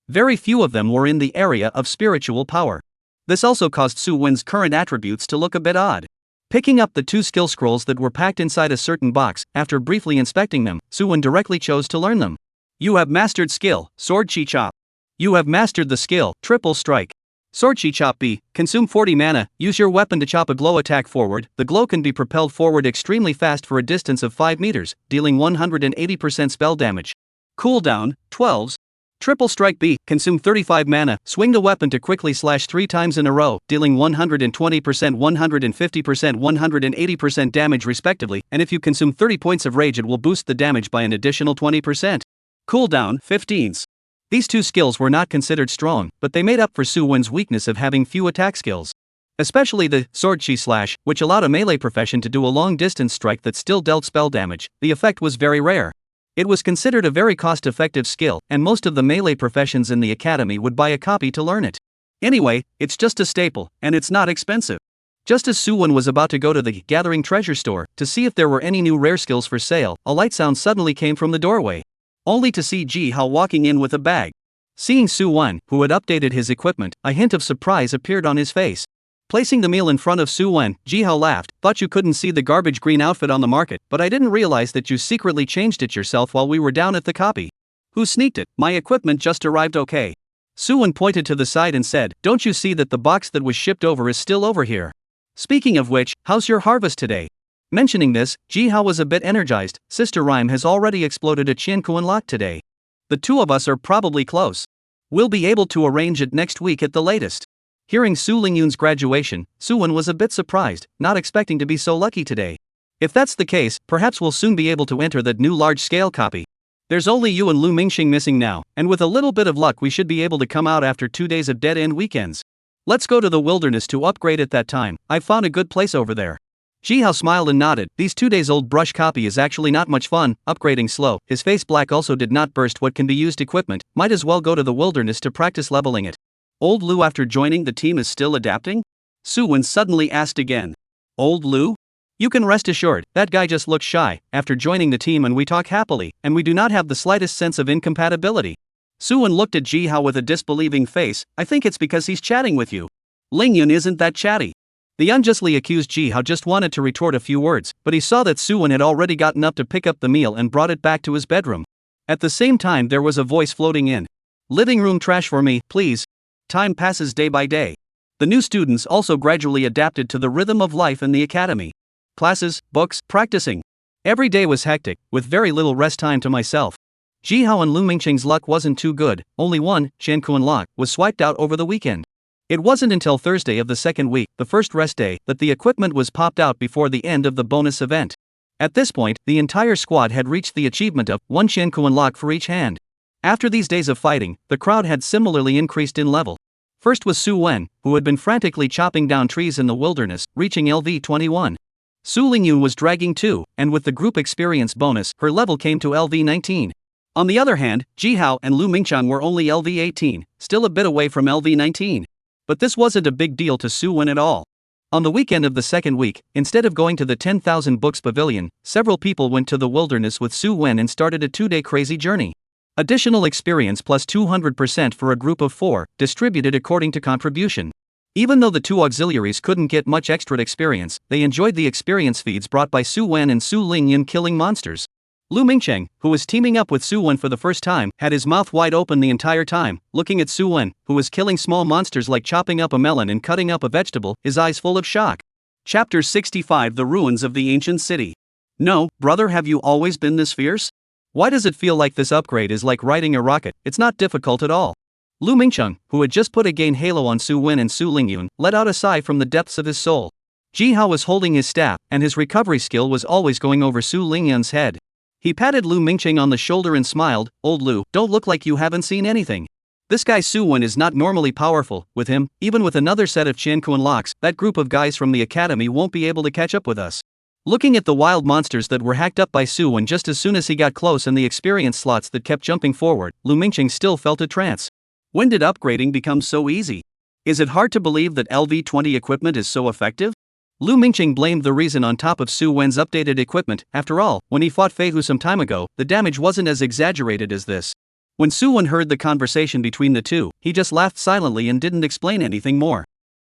Very few of them were in the area of spiritual power. This also caused Su Wen's current attributes to look a bit odd. Picking up the 2 skill scrolls that were packed inside a certain box, after briefly inspecting them, Su Wen directly chose to learn them. You have mastered skill, Sword Chi Chop. You have mastered the skill, Triple Strike. Sword Chi Chop B, consume 40 mana, use your weapon to chop a glow attack forward. The glow can be propelled forward extremely fast for a distance of 5 meters, dealing 180% spell damage. Cooldown, 12s. Triple Strike B, consume 35 mana, swing the weapon to quickly slash 3 times in a row, dealing 120%, 150%, 180% damage respectively, and if you consume 30 points of rage it will boost the damage by an additional 20%. Cooldown, 15s. These 2 skills were not considered strong, but they made up for Su Wen's weakness of having few attack skills. Especially the Sword Chi Slash, which allowed a melee profession to do a long-distance strike that still dealt spell damage. The effect was very rare. It was considered a very cost-effective skill, and most of the melee professions in the academy would buy a copy to learn it. Anyway, it's just a staple, and it's not expensive. Just as Su Wen was about to go to the Gathering Treasure store to see if there were any new rare skills for sale, a light sound suddenly came from the doorway. Only to see Ji Hao walking in with a bag. Seeing Su Wen, who had updated his equipment, a hint of surprise appeared on his face. Placing the meal in front of Su Wen, Ji Hao laughed. Thought you couldn't see the garbage green outfit on the market, but I didn't realize that you secretly changed it yourself while we were down at the copy. Who sneaked it? My equipment just arrived okay. Su Wen pointed to the side and said, don't you see that the box that was shipped over is still over here? Speaking of which, how's your harvest today? Mentioning this, Ji Hao was a bit energized. Sister Rhyme has already exploded a Qiankuan lock today. The 2 of us are probably close. We'll be able to arrange it next week at the latest. Hearing Su Lingyun's graduation, Su Wen was a bit surprised, not expecting to be so lucky today. If that's the case, perhaps we'll soon be able to enter that new large-scale copy. There's only you and Lu Mingxing missing now, and with a little bit of luck we should be able to come out after 2 days of dead-end weekends. Let's go to the wilderness to upgrade at that time. I've found a good place over there. Ji Hao smiled and nodded. These 2 days old brush copy is actually not much fun, upgrading slow. His face black also did not burst what can be used equipment, might as well go to the wilderness to practice leveling it. Old Lu after joining the team is still adapting? Su Wen suddenly asked again. Old Lu? You can rest assured, that guy just looks shy. After joining the team and we talk happily, and we do not have the slightest sense of incompatibility. Su Wen looked at Ji Hao with a disbelieving face. I think it's because he's chatting with you. Lingyun isn't that chatty. The unjustly accused Ji Hao just wanted to retort a few words, but he saw that Su Wen had already gotten up to pick up the meal and brought it back to his bedroom. At the same time there was a voice floating in. Living room trash for me, please. Time passes day by day. The new students also gradually adapted to the rhythm of life in the academy. Classes, books, practicing. Every day was hectic, with very little rest time to myself. Ji Hao and Lu Mingqing's luck wasn't too good, only one, Qiankuan lock, was swiped out over the weekend. It wasn't until Thursday of the second week, the first rest day, that the equipment was popped out before the end of the bonus event. At this point, the entire squad had reached the achievement of 1 Qiankuan lock for each hand. After these days of fighting, the crowd had similarly increased in level. First was Su Wen, who had been frantically chopping down trees in the wilderness, reaching LV 21. Su Lingyun was dragging 2, and with the group experience bonus, her level came to LV 19. On the other hand, Ji Hao and Lu Mingqiang were only LV 18, still a bit away from LV 19. But this wasn't a big deal to Su Wen at all. On the weekend of the second week, instead of going to the 10,000 Books Pavilion, several people went to the wilderness with Su Wen and started a 2-day crazy journey. Additional experience plus 200% for a group of 4, distributed according to contribution. Even though the 2 auxiliaries couldn't get much extra experience, they enjoyed the experience feeds brought by Su Wen and Su Lingyun killing monsters. Lu Mingqiang, who was teaming up with Su Wen for the first time, had his mouth wide open the entire time, looking at Su Wen, who was killing small monsters like chopping up a melon and cutting up a vegetable, his eyes full of shock. Chapter 65 The Ruins of the Ancient City. No, brother, have you always been this fierce? Why does it feel like this upgrade is like riding a rocket? It's not difficult at all. Lu Mingqiang, who had just put a gain halo on Su Wen and Su Lingyun, let out a sigh from the depths of his soul. Ji Hao was holding his staff, and his recovery skill was always going over Su Lingyun's head. He patted Lu Mingqiang on the shoulder and smiled. Old Lu, don't look like you haven't seen anything. This guy Su Wen is not normally powerful. With him, even with another set of Qiankuan locks, that group of guys from the academy won't be able to catch up with us. Looking at the wild monsters that were hacked up by Su Wen just as soon as he got close and the experience slots that kept jumping forward, Lu Mingqiang still felt a trance. When did upgrading become so easy? Is it hard to believe that LV20 equipment is so effective? Lu Mingqiang blamed the reason on top of Su Wen's updated equipment. After all, when he fought Fei Hu some time ago, the damage wasn't as exaggerated as this. When Su Wen heard the conversation between the two, he just laughed silently and didn't explain anything more.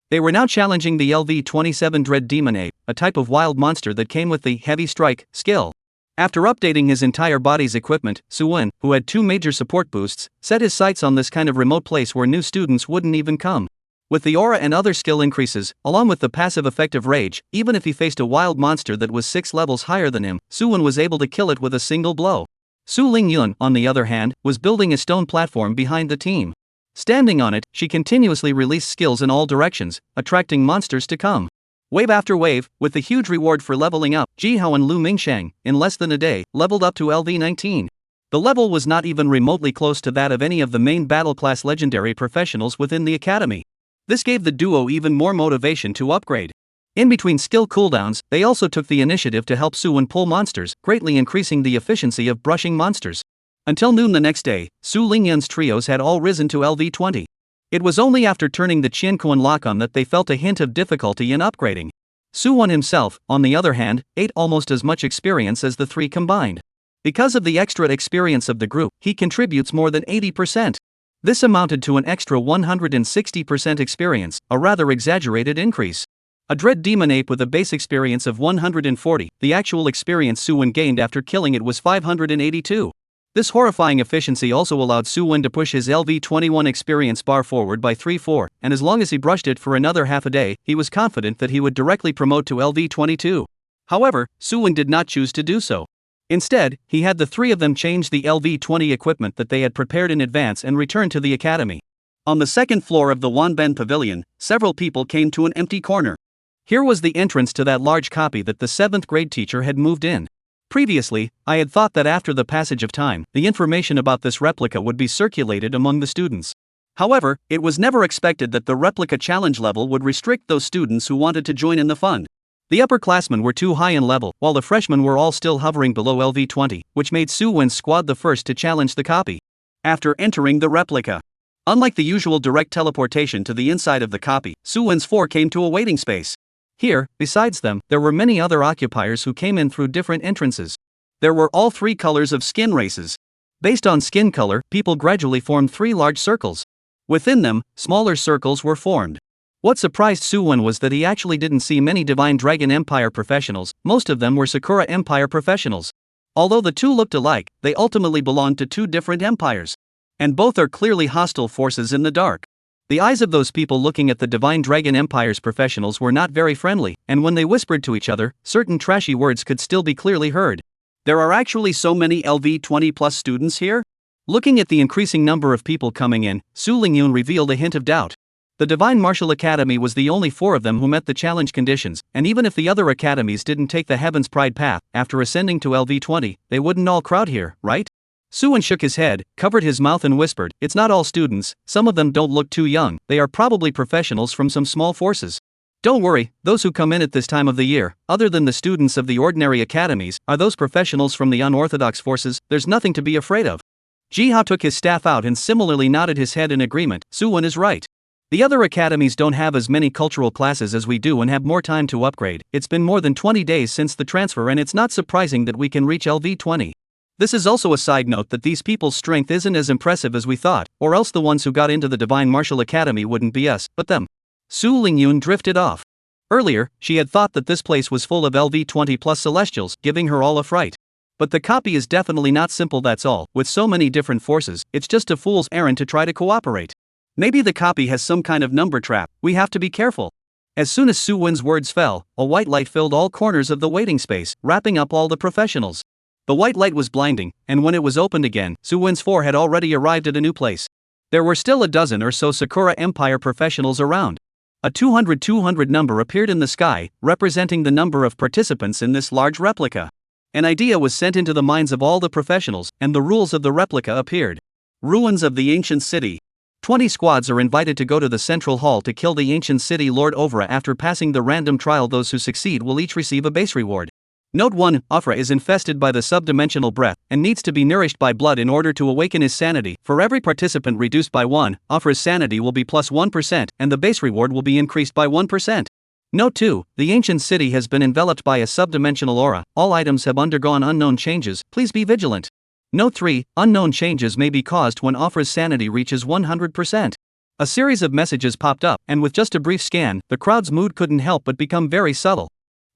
They were now challenging the LV-27 Dread Demon Ape, a type of wild monster that came with the Heavy Strike skill. After updating his entire body's equipment, Suwon, who had 2 major support boosts, set his sights on this kind of remote place where new students wouldn't even come. With the aura and other skill increases, along with the passive effect of rage, even if he faced a wild monster that was 6 levels higher than him, Suwon was able to kill it with a single blow. Su Lingyun, on the other hand, was building a stone platform behind the team. Standing on it, she continuously released skills in all directions, attracting monsters to come. Wave after wave, with the huge reward for leveling up, Jihao and Lu Mingshang, in less than a day, leveled up to LV-19. The level was not even remotely close to that of any of the main battle class legendary professionals within the academy. This gave the duo even more motivation to upgrade. In between skill cooldowns, they also took the initiative to help Suwon pull monsters, greatly increasing the efficiency of brushing monsters. Until noon the next day, Su Lingyun's trios had all risen to LV-20. It was only after turning the Qianquan lock on that they felt a hint of difficulty in upgrading. Suwon himself, on the other hand, ate almost as much experience as the 3 combined. Because of the extra experience of the group, he contributes more than 80%. This amounted to an extra 160% experience, a rather exaggerated increase. A Dread Demon Ape with a base experience of 140, the actual experience Suwon gained after killing it was 582. This horrifying efficiency also allowed Suwon to push his LV-21 experience bar forward by 3-4, and as long as he brushed it for another half a day, he was confident that he would directly promote to LV-22. However, Suwon did not choose to do so. Instead, he had the 3 of them change the LV-20 equipment that they had prepared in advance and return to the academy. On the second floor of the Wanben Pavilion, several people came to an empty corner. Here was the entrance to that large copy that the 7th grade teacher had moved in. Previously, I had thought that after the passage of time, the information about this replica would be circulated among the students. However, it was never expected that the replica challenge level would restrict those students who wanted to join in the fun. The upperclassmen were too high in level, while the freshmen were all still hovering below LV-20, which made Suwon's squad the first to challenge the copy. After entering the replica, unlike the usual direct teleportation to the inside of the copy, Suwon's 4 came to a waiting space. Here, besides them, there were many other occupiers who came in through different entrances. There were all 3 colors of skin races. Based on skin color, people gradually formed 3 large circles. Within them, smaller circles were formed. What surprised Suwon was that he actually didn't see many Divine Dragon Empire professionals, most of them were Sakura Empire professionals. Although the 2 looked alike, they ultimately belonged to 2 different empires. And both are clearly hostile forces in the dark. The eyes of those people looking at the Divine Dragon Empire's professionals were not very friendly, and when they whispered to each other, certain trashy words could still be clearly heard. There are actually so many LV-20 plus students here? Looking at the increasing number of people coming in, Su Lingyun revealed a hint of doubt. The Divine Martial Academy was the only 4 of them who met the challenge conditions, and even if the other academies didn't take the Heaven's Pride path, after ascending to LV-20, they wouldn't all crowd here, right? Suwon shook his head, covered his mouth and whispered, "It's not all students, some of them don't look too young, they are probably professionals from some small forces. Don't worry, those who come in at this time of the year, other than the students of the ordinary academies, are those professionals from the unorthodox forces, there's nothing to be afraid of." Jihao took his staff out and similarly nodded his head in agreement. Suwon is right. The other academies don't have as many cultural classes as we do and have more time to upgrade. It's been more than 20 days since the transfer and it's not surprising that we can reach LV-20. This is also a side note that these people's strength isn't as impressive as we thought, or else the ones who got into the Divine Martial Academy wouldn't be us, but them. Su Lingyun drifted off. Earlier, she had thought that this place was full of LV-20 plus Celestials, giving her all a fright. But the copy is definitely not simple, that's all. With so many different forces, it's just a fool's errand to try to cooperate. Maybe the copy has some kind of number trap, we have to be careful. As soon as Suwon's words fell, a white light filled all corners of the waiting space, wrapping up all the professionals. The white light was blinding, and when it was opened again, Suwon's 4 had already arrived at a new place. There were still a dozen or so Sakura Empire professionals around. A 200 number appeared in the sky, representing the number of participants in this large replica. An idea was sent into the minds of all the professionals, and the rules of the replica appeared. Ruins of the Ancient City. 20 squads are invited to go to the Central Hall to kill the Ancient City Lord Ovra. After passing the random trial, those who succeed will each receive a base reward. Note 1. Afra is infested by the subdimensional breath, and needs to be nourished by blood in order to awaken his sanity. For every participant reduced by 1, Afra's sanity will be plus 1%, and the base reward will be increased by 1%. Note 2. The Ancient City has been enveloped by a subdimensional aura. All items have undergone unknown changes, please be vigilant. Note 3. Unknown changes may be caused when Afra's sanity reaches 100%. A series of messages popped up, and with just a brief scan, the crowd's mood couldn't help but become very subtle.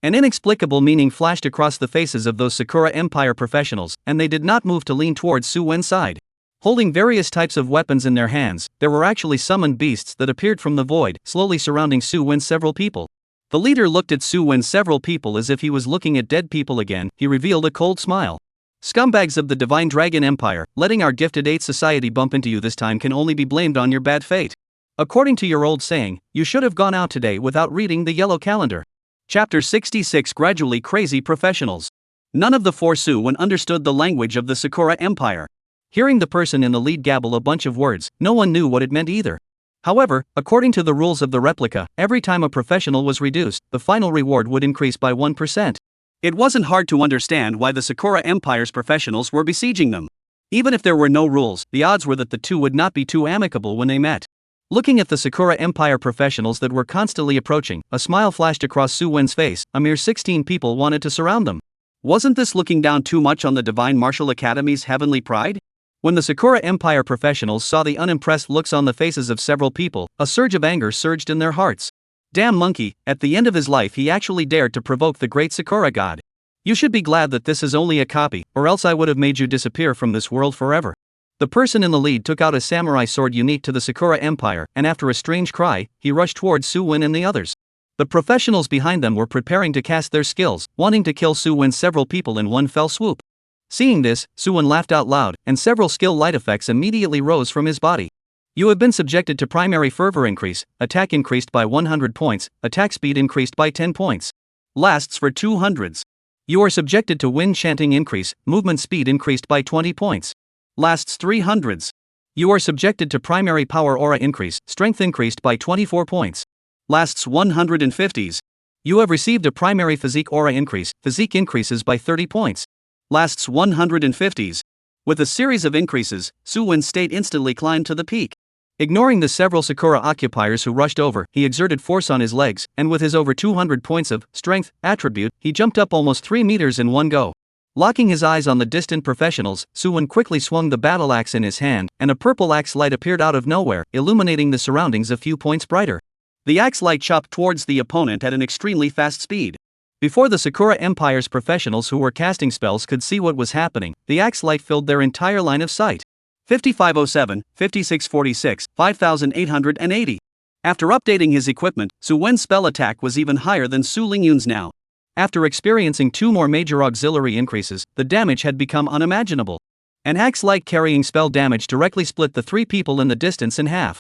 An inexplicable meaning flashed across the faces of those Sakura Empire professionals, and they did not move to lean towards Su Wen's side. Holding various types of weapons in their hands, there were actually summoned beasts that appeared from the void, slowly surrounding Su Wen's several people. The leader looked at Su Wen's several people as if he was looking at dead people again. He revealed a cold smile. Scumbags of the Divine Dragon Empire, letting our gifted 8th society bump into you this time can only be blamed on your bad fate. According to your old saying, you should have gone out today without reading the yellow calendar. Chapter 66 Gradually Crazy Professionals. None of the four Su Wen understood the language of the Sakura Empire. Hearing the person in the lead gabble a bunch of words, no one knew what it meant either. However, according to the rules of the replica, every time a professional was reduced, the final reward would increase by 1%. It wasn't hard to understand why the Sakura Empire's professionals were besieging them. Even if there were no rules, the odds were that the two would not be too amicable when they met. Looking at the Sakura Empire professionals that were constantly approaching, a smile flashed across Su Wen's face. A mere 16 people wanted to surround them. Wasn't this looking down too much on the Divine Martial Academy's heavenly pride? When the Sakura Empire professionals saw the unimpressed looks on the faces of several people, a surge of anger surged in their hearts. Damn monkey, at the end of his life he actually dared to provoke the great Sakura god. You should be glad that this is only a copy, or else I would have made you disappear from this world forever. The person in the lead took out a samurai sword unique to the Sakura Empire, and after a strange cry, he rushed towards Su Wen and the others. The professionals behind them were preparing to cast their skills, wanting to kill Su Wen's several people in one fell swoop. Seeing this, Su Wen laughed out loud, and several skill light effects immediately rose from his body. You have been subjected to primary fervor increase, attack increased by 100 points, attack speed increased by 10 points. Lasts for 200s. You are subjected to wind chanting increase, movement speed increased by 20 points. Lasts 300s. You are subjected to primary power aura increase, strength increased by 24 points. Lasts 150s. You have received a primary physique aura increase, physique increases by 30 points. Lasts 150s. With a series of increases, Su Wen's state instantly climbed to the peak. Ignoring the several Sakura occupiers who rushed over, he exerted force on his legs, and with his over 200 points of strength attribute, he jumped up almost 3 meters in one go. Locking his eyes on the distant professionals, Su Wen quickly swung the battle axe in his hand, and a purple axe light appeared out of nowhere, illuminating the surroundings a few points brighter. The axe light chopped towards the opponent at an extremely fast speed. Before the Sakura Empire's professionals who were casting spells could see what was happening, the axe light filled their entire line of sight. 5507, 5646, 5880. After updating his equipment, Su Wen's spell attack was even higher than Su Lingyun's now. After experiencing 2 more major auxiliary increases, the damage had become unimaginable. An axe light carrying spell damage directly split the 3 people in the distance in half.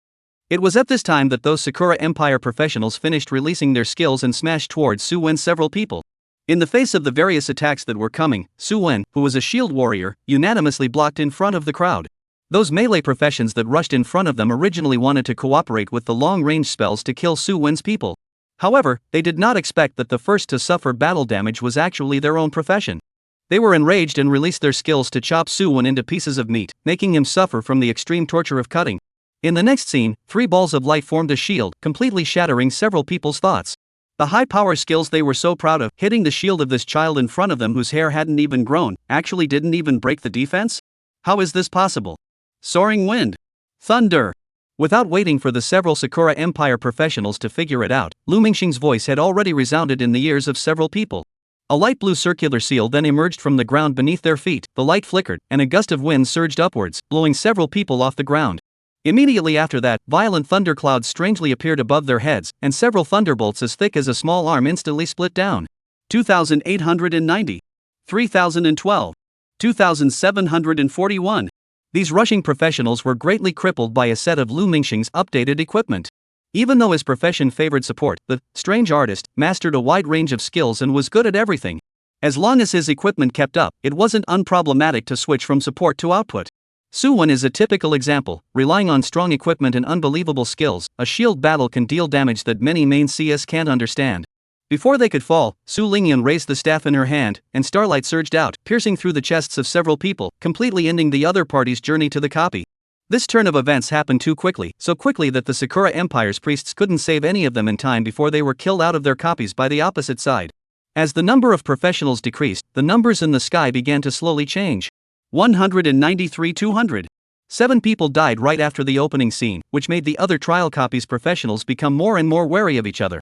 It was at this time that those Sakura Empire professionals finished releasing their skills and smashed towards Su Wen's several people. In the face of the various attacks that were coming, Su Wen, who was a shield warrior, unanimously blocked in front of the crowd. Those melee professions that rushed in front of them originally wanted to cooperate with the long-range spells to kill Su Wen's people. However, they did not expect that the first to suffer battle damage was actually their own profession. They were enraged and released their skills to chop Su Wen into pieces of meat, making him suffer from the extreme torture of cutting. In the next scene, 3 balls of light formed a shield, completely shattering several people's thoughts. The high-power skills they were so proud of, hitting the shield of this child in front of them whose hair hadn't even grown, actually didn't even break the defense? How is this possible? Soaring wind. Thunder. Without waiting for the several Sakura Empire professionals to figure it out, Lu Mingxing's voice had already resounded in the ears of several people. A light blue circular seal then emerged from the ground beneath their feet, the light flickered, and a gust of wind surged upwards, blowing several people off the ground. Immediately after that, violent thunderclouds strangely appeared above their heads, and several thunderbolts as thick as a small arm instantly split down. 2890. 3012. 2741. These rushing professionals were greatly crippled by a set of Lu Mingxing's updated equipment. Even though his profession favored support, the strange artist mastered a wide range of skills and was good at everything. As long as his equipment kept up, it wasn't unproblematic to switch from support to output. Su Wen is a typical example. Relying on strong equipment and unbelievable skills, a shield battle can deal damage that many main CS can't understand. Before they could fall, Su Lingyun raised the staff in her hand, and starlight surged out, piercing through the chests of several people, completely ending the other party's journey to the copy. This turn of events happened too quickly, so quickly that the Sakura Empire's priests couldn't save any of them in time before they were killed out of their copies by the opposite side. As the number of professionals decreased, the numbers in the sky began to slowly change. 193 200.
7 people died right after the opening scene, which made the other trial copies professionals become more and more wary of each other.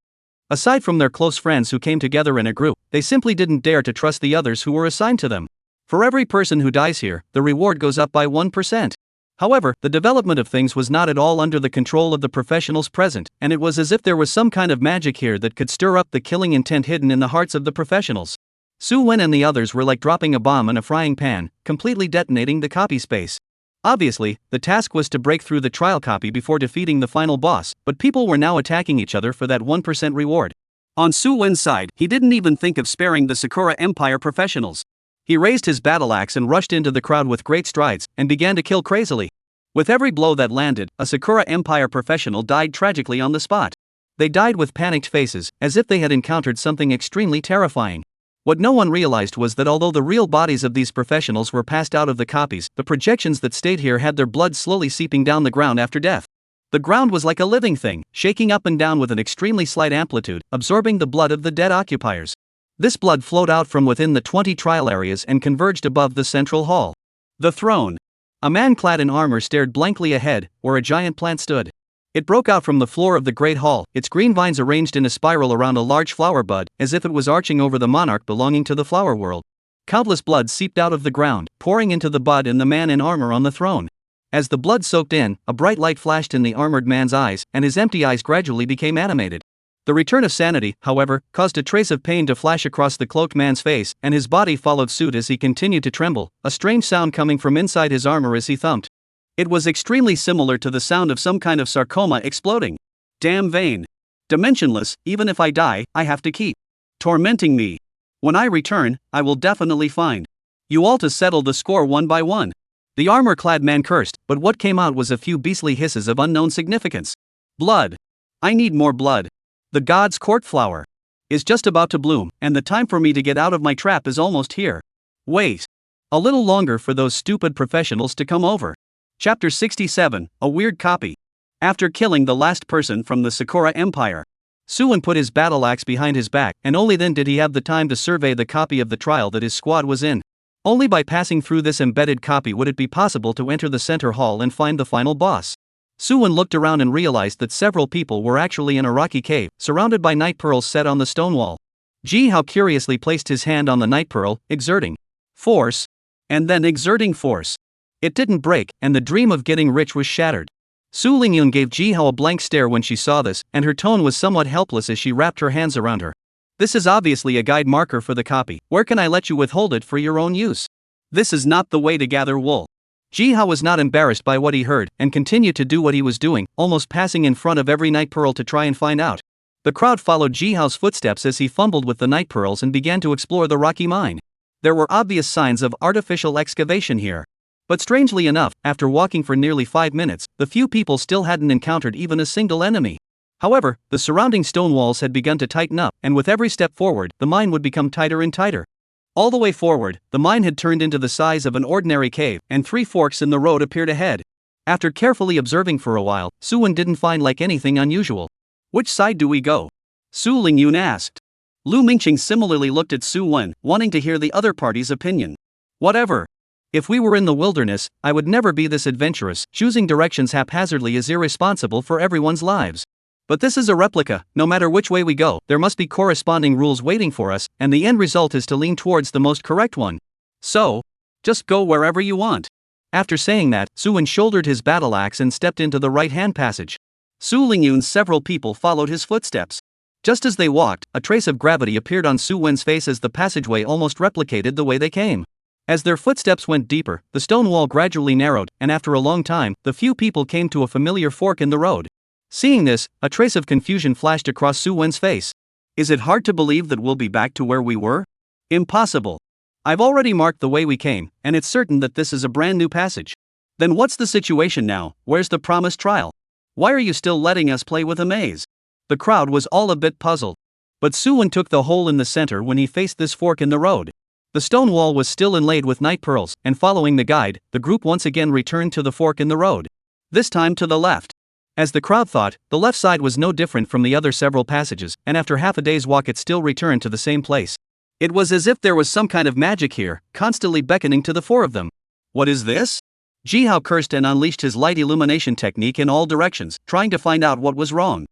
Aside from their close friends who came together in a group, they simply didn't dare to trust the others who were assigned to them. For every person who dies here, the reward goes up by 1%. However, the development of things was not at all under the control of the professionals present, and it was as if there was some kind of magic here that could stir up the killing intent hidden in the hearts of the professionals. Su Wen and the others were like dropping a bomb in a frying pan, completely detonating the copy space. Obviously, the task was to break through the trial copy before defeating the final boss, but people were now attacking each other for that 1% reward. On Su Wen's side, he didn't even think of sparing the Sakura Empire professionals. He raised his battle axe and rushed into the crowd with great strides, and began to kill crazily. With every blow that landed, a Sakura Empire professional died tragically on the spot. They died with panicked faces, as if they had encountered something extremely terrifying. What no one realized was that although the real bodies of these professionals were passed out of the copies, the projections that stayed here had their blood slowly seeping down the ground after death. The ground was like a living thing, shaking up and down with an extremely slight amplitude, absorbing the blood of the dead occupiers. This blood flowed out from within the 20 trial areas and converged above the central hall. The throne. A man clad in armor stared blankly ahead, where a giant plant stood. It broke out from the floor of the great hall, its green vines arranged in a spiral around a large flower bud, as if it was arching over the monarch belonging to the flower world. Countless blood seeped out of the ground, pouring into the bud and the man in armor on the throne. As the blood soaked in, a bright light flashed in the armored man's eyes, and his empty eyes gradually became animated. The return of sanity, however, caused a trace of pain to flash across the cloaked man's face, and his body followed suit as he continued to tremble, a strange sound coming from inside his armor as he thumped. It was extremely similar to the sound of some kind of sarcoma exploding. Damn vain. Dimensionless, even if I die, I have to keep tormenting me. When I return, I will definitely find you all to settle the score one by one. The armor-clad man cursed, but what came out was a few beastly hisses of unknown significance. Blood. I need more blood. The god's court flower is just about to bloom, and the time for me to get out of my trap is almost here. Wait a little longer for those stupid professionals to come over. Chapter 67, A Weird Copy. After killing the last person from the Sakura Empire, Suwon put his battle axe behind his back, and only then did he have the time to survey the copy of the trial that his squad was in. Only by passing through this embedded copy would it be possible to enter the center hall and find the final boss. Suwon looked around and realized that several people were actually in a rocky cave, surrounded by night pearls set on the stone wall. Ji Hao curiously placed his hand on the night pearl, exerting force, and then exerting force. It didn't break, and the dream of getting rich was shattered. Su Lingyun gave Ji Hao a blank stare when she saw this, and her tone was somewhat helpless as she wrapped her hands around her. This is obviously a guide marker for the copy. Where can I let you withhold it for your own use? This is not the way to gather wool. Ji Hao was not embarrassed by what he heard, and continued to do what he was doing, almost passing in front of every night pearl to try and find out. The crowd followed Ji Hao's footsteps as he fumbled with the night pearls and began to explore the rocky mine. There were obvious signs of artificial excavation here. But strangely enough, after walking for nearly 5 minutes, the few people still hadn't encountered even a single enemy. However, the surrounding stone walls had begun to tighten up, and with every step forward, the mine would become tighter and tighter. All the way forward, the mine had turned into the size of an ordinary cave, and 3 forks in the road appeared ahead. After carefully observing for a while, Suwon didn't find anything unusual. Which side do we go? Su Lingyun asked. Lu Mingqing similarly looked at Su Wen, wanting to hear the other party's opinion. Whatever. If we were in the wilderness, I would never be this adventurous. Choosing directions haphazardly is irresponsible for everyone's lives. But this is a replica. No matter which way we go, there must be corresponding rules waiting for us, and the end result is to lean towards the most correct one. So, just go wherever you want. After saying that, Suwon shouldered his battle axe and stepped into the right-hand passage. Su Lingyun's several people followed his footsteps. Just as they walked, a trace of gravity appeared on Su Wen's face as the passageway almost replicated the way they came. As their footsteps went deeper, the stone wall gradually narrowed, and after a long time, the few people came to a familiar fork in the road. Seeing this, a trace of confusion flashed across Su Wen's face. Is it hard to believe that we'll be back to where we were? Impossible. I've already marked the way we came, and it's certain that this is a brand new passage. Then what's the situation now? Where's the promised trial? Why are you still letting us play with a maze? The crowd was all a bit puzzled. But Suwon took the hole in the center when he faced this fork in the road. The stone wall was still inlaid with night pearls, and following the guide, the group once again returned to the fork in the road. This time to the left. As the crowd thought, the left side was no different from the other several passages, and after half a day's walk it still returned to the same place. It was as if there was some kind of magic here, constantly beckoning to the 4 of them. What is this? Jihao cursed and unleashed his light illumination technique in all directions, trying to find out what was wrong.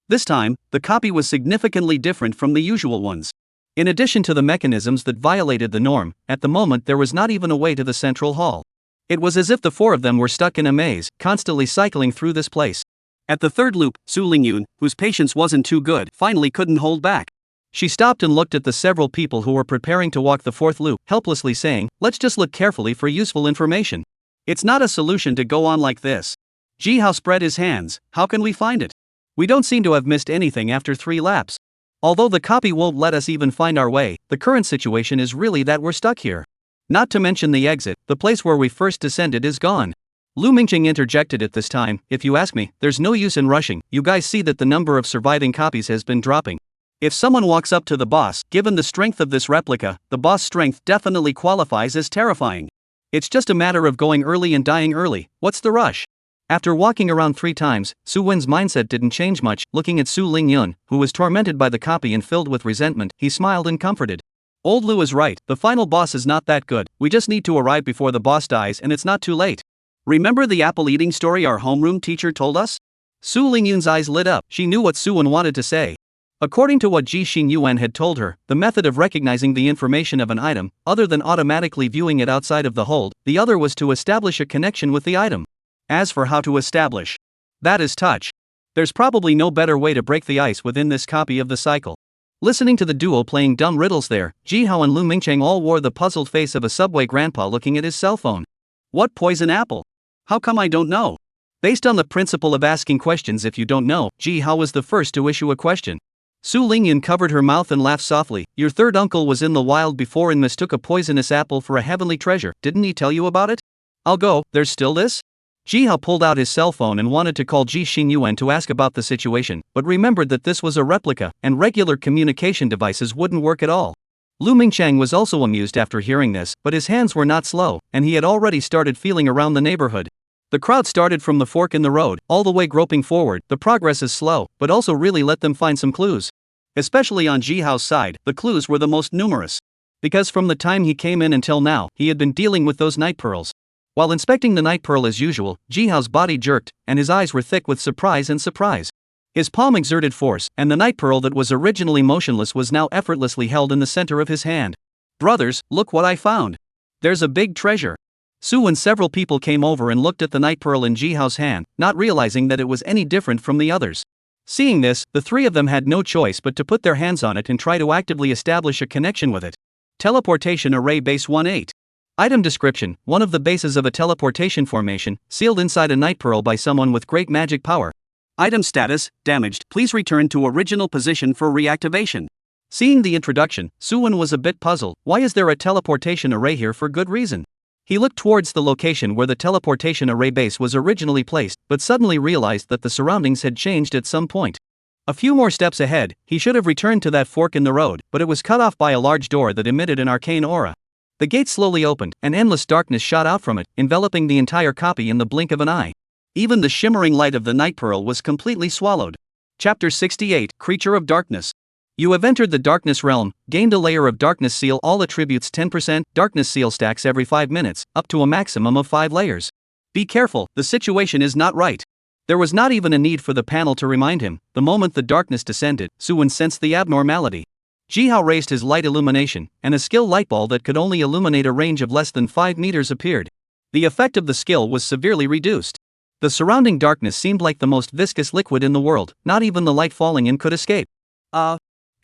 This time, the copy was significantly different from the usual ones. In addition to the mechanisms that violated the norm, at the moment there was not even a way to the central hall. It was as if the four of them were stuck in a maze, constantly cycling through this place. At the third loop, Su Lingyun, whose patience wasn't too good, finally couldn't hold back. She stopped and looked at the several people who were preparing to walk the fourth loop, helplessly saying, "Let's just look carefully for useful information. It's not a solution to go on like this." Jihao spread his hands. "How can we find it? We don't seem to have missed anything after 3 laps. Although the copy won't let us even find our way, the current situation is really that we're stuck here. Not to mention the exit, the place where we first descended is gone." Lu Mingqing interjected at this time, "If you ask me, there's no use in rushing. You guys see that the number of surviving copies has been dropping. If someone walks up to the boss, given the strength of this replica, the boss strength definitely qualifies as terrifying. It's just a matter of going early and dying early. What's the rush?" After walking around 3 times, Su Wen's mindset didn't change much. Looking at Su Lingyun, who was tormented by the copy and filled with resentment, he smiled and comforted. "Old Lu is right, the final boss is not that good. We just need to arrive before the boss dies and it's not too late. Remember the apple-eating story our homeroom teacher told us?" Su Lingyun's eyes lit up. She knew what Su Wen wanted to say. According to what Ji Xinyuan had told her, the method of recognizing the information of an item, other than automatically viewing it outside of the hold, the other was to establish a connection with the item. As for how to establish, that is touch. There's probably no better way to break the ice within this copy of the cycle. Listening to the duo playing dumb riddles there, Jihao and Lu Mingqiang all wore the puzzled face of a subway grandpa looking at his cell phone. What poison apple? How come I don't know? Based on the principle of asking questions if you don't know, Jihao was the first to issue a question. Su Lingyun covered her mouth and laughed softly. "Your third uncle was in the wild before and mistook a poisonous apple for a heavenly treasure. Didn't he tell you about it? I'll go, there's still this?" Jihao pulled out his cell phone and wanted to call Ji Xinyuan to ask about the situation, but remembered that this was a replica, and regular communication devices wouldn't work at all. Lu Mingqiang was also amused after hearing this, but his hands were not slow, and he had already started feeling around the neighborhood. The crowd started from the fork in the road, all the way groping forward. The progress is slow, but also really let them find some clues. Especially on Jihao's side, the clues were the most numerous. Because from the time he came in until now, he had been dealing with those night pearls. While inspecting the night pearl as usual, Jihao's body jerked, and his eyes were thick with surprise and surprise. His palm exerted force, and the night pearl that was originally motionless was now effortlessly held in the center of his hand. "Brothers, look what I found. There's a big treasure." Su and several people came over and looked at the night pearl in Jihao's hand, not realizing that it was any different from the others. Seeing this, the 3 of them had no choice but to put their hands on it and try to actively establish a connection with it. Teleportation Array Base 18. Item description: one of the bases of a teleportation formation, sealed inside a night pearl by someone with great magic power. Item status: damaged. Please return to original position for reactivation. Seeing the introduction, Suwon was a bit puzzled. Why is there a teleportation array here? For good reason. He looked towards the location where the teleportation array base was originally placed, but suddenly realized that the surroundings had changed at some point. A few more steps ahead, he should have returned to that fork in the road, but it was cut off by a large door that emitted an arcane aura. The gate slowly opened, and endless darkness shot out from it, enveloping the entire copy in the blink of an eye. Even the shimmering light of the night pearl was completely swallowed. Chapter 68, Creature of Darkness. You have entered the Darkness Realm, gained a layer of Darkness Seal. All attributes 10%, Darkness Seal stacks every 5 minutes, up to a maximum of 5 layers. Be careful, the situation is not right. There was not even a need for the panel to remind him. The moment the darkness descended, Suwon sensed the abnormality. Jihao raised his light illumination, and a skill light ball that could only illuminate a range of less than 5 meters appeared. The effect of the skill was severely reduced. The surrounding darkness seemed like the most viscous liquid in the world. Not even the light falling in could escape.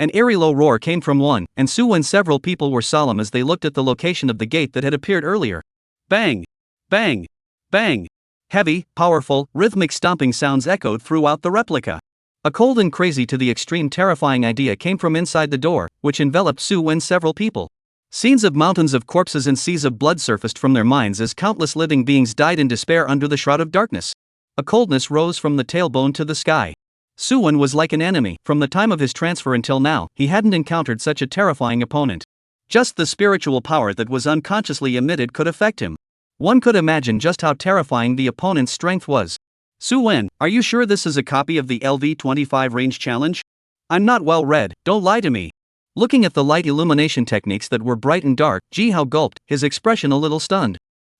An eerie low roar came from one, and Su and several people were solemn as they looked at the location of the gate that had appeared earlier. Bang! Bang! Bang! Heavy, powerful, rhythmic stomping sounds echoed throughout the replica. A cold and crazy to the extreme terrifying idea came from inside the door, which enveloped Su and several people. Scenes of mountains of corpses and seas of blood surfaced from their minds as countless living beings died in despair under the shroud of darkness. A coldness rose from the tailbone to the sky. Suwon was like an enemy. From the time of his transfer until now, he hadn't encountered such a terrifying opponent. Just the spiritual power that was unconsciously emitted could affect him. One could imagine just how terrifying the opponent's strength was. Suwon, are you sure this is a copy of the LV25 range challenge? I'm not well read, don't lie to me. Looking at the light illumination techniques that were bright and dark, Jihao gulped, his expression a little stunned.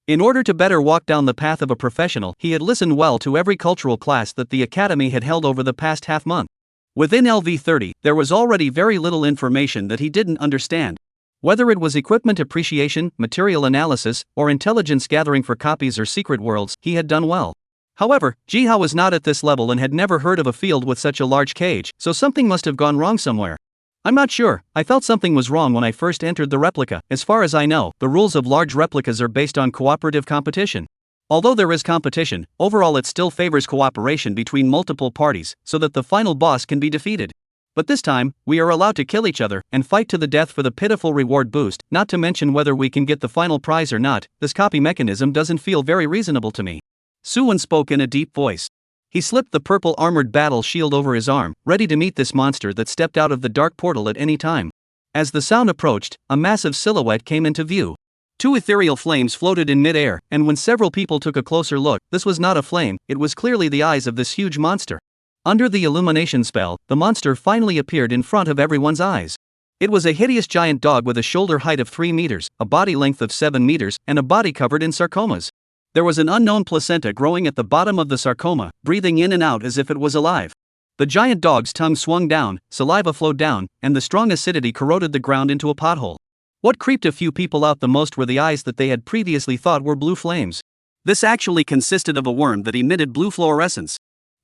In order to better walk down the path of a professional, he had listened well to every cultural class that the academy had held over the past half-month. Within LV30, there was already very little information that he didn't understand. Whether it was equipment appreciation, material analysis, or intelligence gathering for copies or secret worlds, he had done well. However, Jihao was not at this level and had never heard of a field with such a large cage, so something must have gone wrong somewhere. I'm not sure, I felt something was wrong when I first entered the replica. As far as I know, the rules of large replicas are based on cooperative competition. Although there is competition, overall it still favors cooperation between multiple parties, so that the final boss can be defeated. But this time, we are allowed to kill each other and fight to the death for the pitiful reward boost, not to mention whether we can get the final prize or not. This copy mechanism doesn't feel very reasonable to me. Suwon spoke in a deep voice. He slipped the purple armored battle shield over his arm, ready to meet this monster that stepped out of the dark portal at any time. As the sound approached, a massive silhouette came into view. Two ethereal flames floated in mid-air, and when several people took a closer look, this was not a flame, it was clearly the eyes of this huge monster. Under the illumination spell, the monster finally appeared in front of everyone's eyes. It was a hideous giant dog with a shoulder height of 3 meters, a body length of 7 meters, and a body covered in sarcomas. There was an unknown placenta growing at the bottom of the sarcoma, breathing in and out as if it was alive. The giant dog's tongue swung down, saliva flowed down, and the strong acidity corroded the ground into a pothole. What creeped a few people out the most were the eyes that they had previously thought were blue flames. This actually consisted of a worm that emitted blue fluorescence.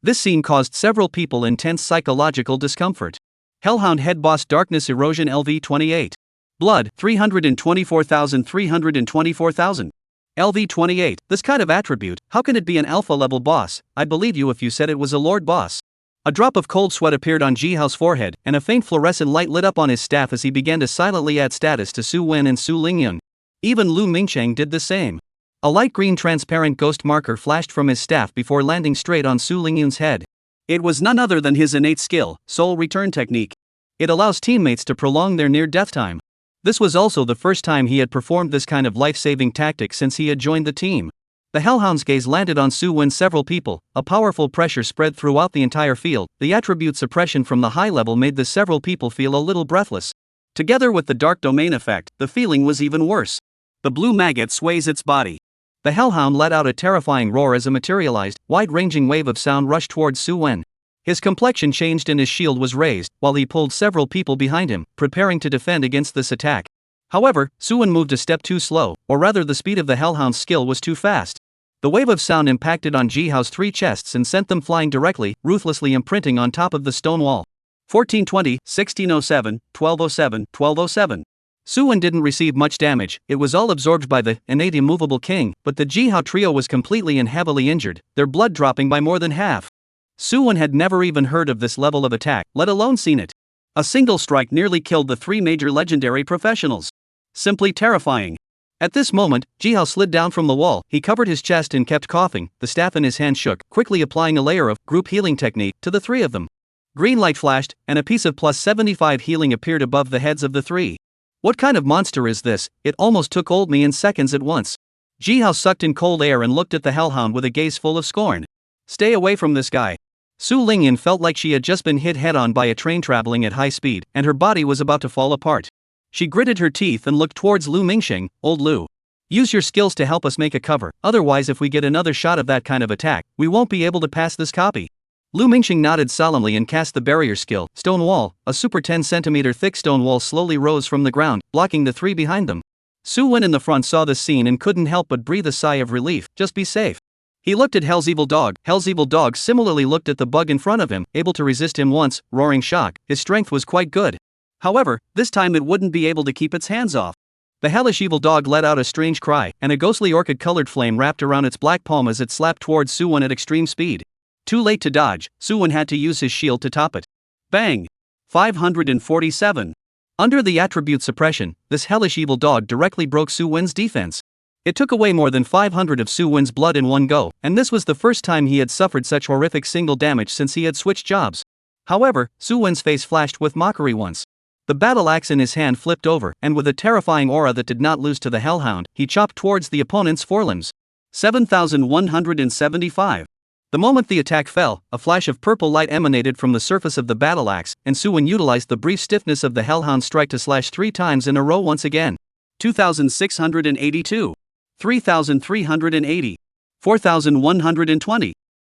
This scene caused several people intense psychological discomfort. Hellhound Head Boss Darkness Erosion LV28. Blood 324,000. LV28, this kind of attribute, how can it be an alpha level boss? I believe you if you said it was a lord boss. A drop of cold sweat appeared on Jihao's forehead, and a faint fluorescent light lit up on his staff as he began to silently add status to Su Wen and Su Lingyun. Even Lu Mingcheng did the same. A light green transparent ghost marker flashed from his staff before landing straight on Su Lingyun's head. It was none other than his innate skill, Soul Return Technique. It allows teammates to prolong their near-death time. This was also the first time he had performed this kind of life-saving tactic since he had joined the team. The Hellhound's gaze landed on Su Wen. Several people, a powerful pressure spread throughout the entire field. The attribute suppression from the high level made the several people feel a little breathless. Together with the dark domain effect, the feeling was even worse. The blue maggot sways its body. The Hellhound let out a terrifying roar as a materialized, wide-ranging wave of sound rushed towards Su Wen. His complexion changed and his shield was raised, while he pulled several people behind him, preparing to defend against this attack. However, Su Wen moved a step too slow, or rather the speed of the Hellhound's skill was too fast. The wave of sound impacted on Jihao's 3 chests and sent them flying directly, ruthlessly imprinting on top of the stone wall. 1420, 1607, 1207, 1207. Su Wen didn't receive much damage, it was all absorbed by the innate immovable king, but the Jihao trio was completely and heavily injured, their blood dropping by more than half. Su Wen had never even heard of this level of attack, let alone seen it. A single strike nearly killed the 3 major legendary professionals. Simply terrifying. At this moment, Jihao slid down from the wall, he covered his chest and kept coughing, the staff in his hand shook, quickly applying a layer of group healing technique to the 3 of them. Green light flashed, and a piece of plus 75 healing appeared above the heads of the 3. What kind of monster is this? It almost took hold me in seconds at once. Jihao sucked in cold air and looked at the Hellhound with a gaze full of scorn. Stay away from this guy. Su Lingyun felt like she had just been hit head-on by a train traveling at high speed, and her body was about to fall apart. She gritted her teeth and looked towards Lu Mingcheng. Old Lu. Use your skills to help us make a cover, otherwise if we get another shot of that kind of attack, we won't be able to pass this copy. Lu Mingcheng nodded solemnly and cast the barrier skill, Stone Wall. A super 10 centimeter thick stone wall slowly rose from the ground, blocking the 3 behind them. Su Wen in the front saw this scene and couldn't help but breathe a sigh of relief. Just be safe. He looked at Hell's Evil Dog. Hell's Evil Dog similarly looked at the bug in front of him, able to resist him once, roaring shock. His strength was quite good. However, this time it wouldn't be able to keep its hands off. The hellish evil dog let out a strange cry, and a ghostly orchid-colored flame wrapped around its black palm as it slapped towards Su Wen at extreme speed. Too late to dodge, Su Wen had to use his shield to top it. Bang! 547. Under the attribute suppression, this hellish evil dog directly broke Su Wen's defense. It took away more than 500 of Su Wen's blood in one go, and this was the first time he had suffered such horrific single damage since he had switched jobs. However, Su Wen's face flashed with mockery once. The battle axe in his hand flipped over, and with a terrifying aura that did not lose to the Hellhound, he chopped towards the opponent's forelimbs. 7,175. The moment the attack fell, a flash of purple light emanated from the surface of the battle axe, and Su Wen utilized the brief stiffness of the Hellhound strike to slash 3 times in a row once again. 2,682. 3,380. 4,120.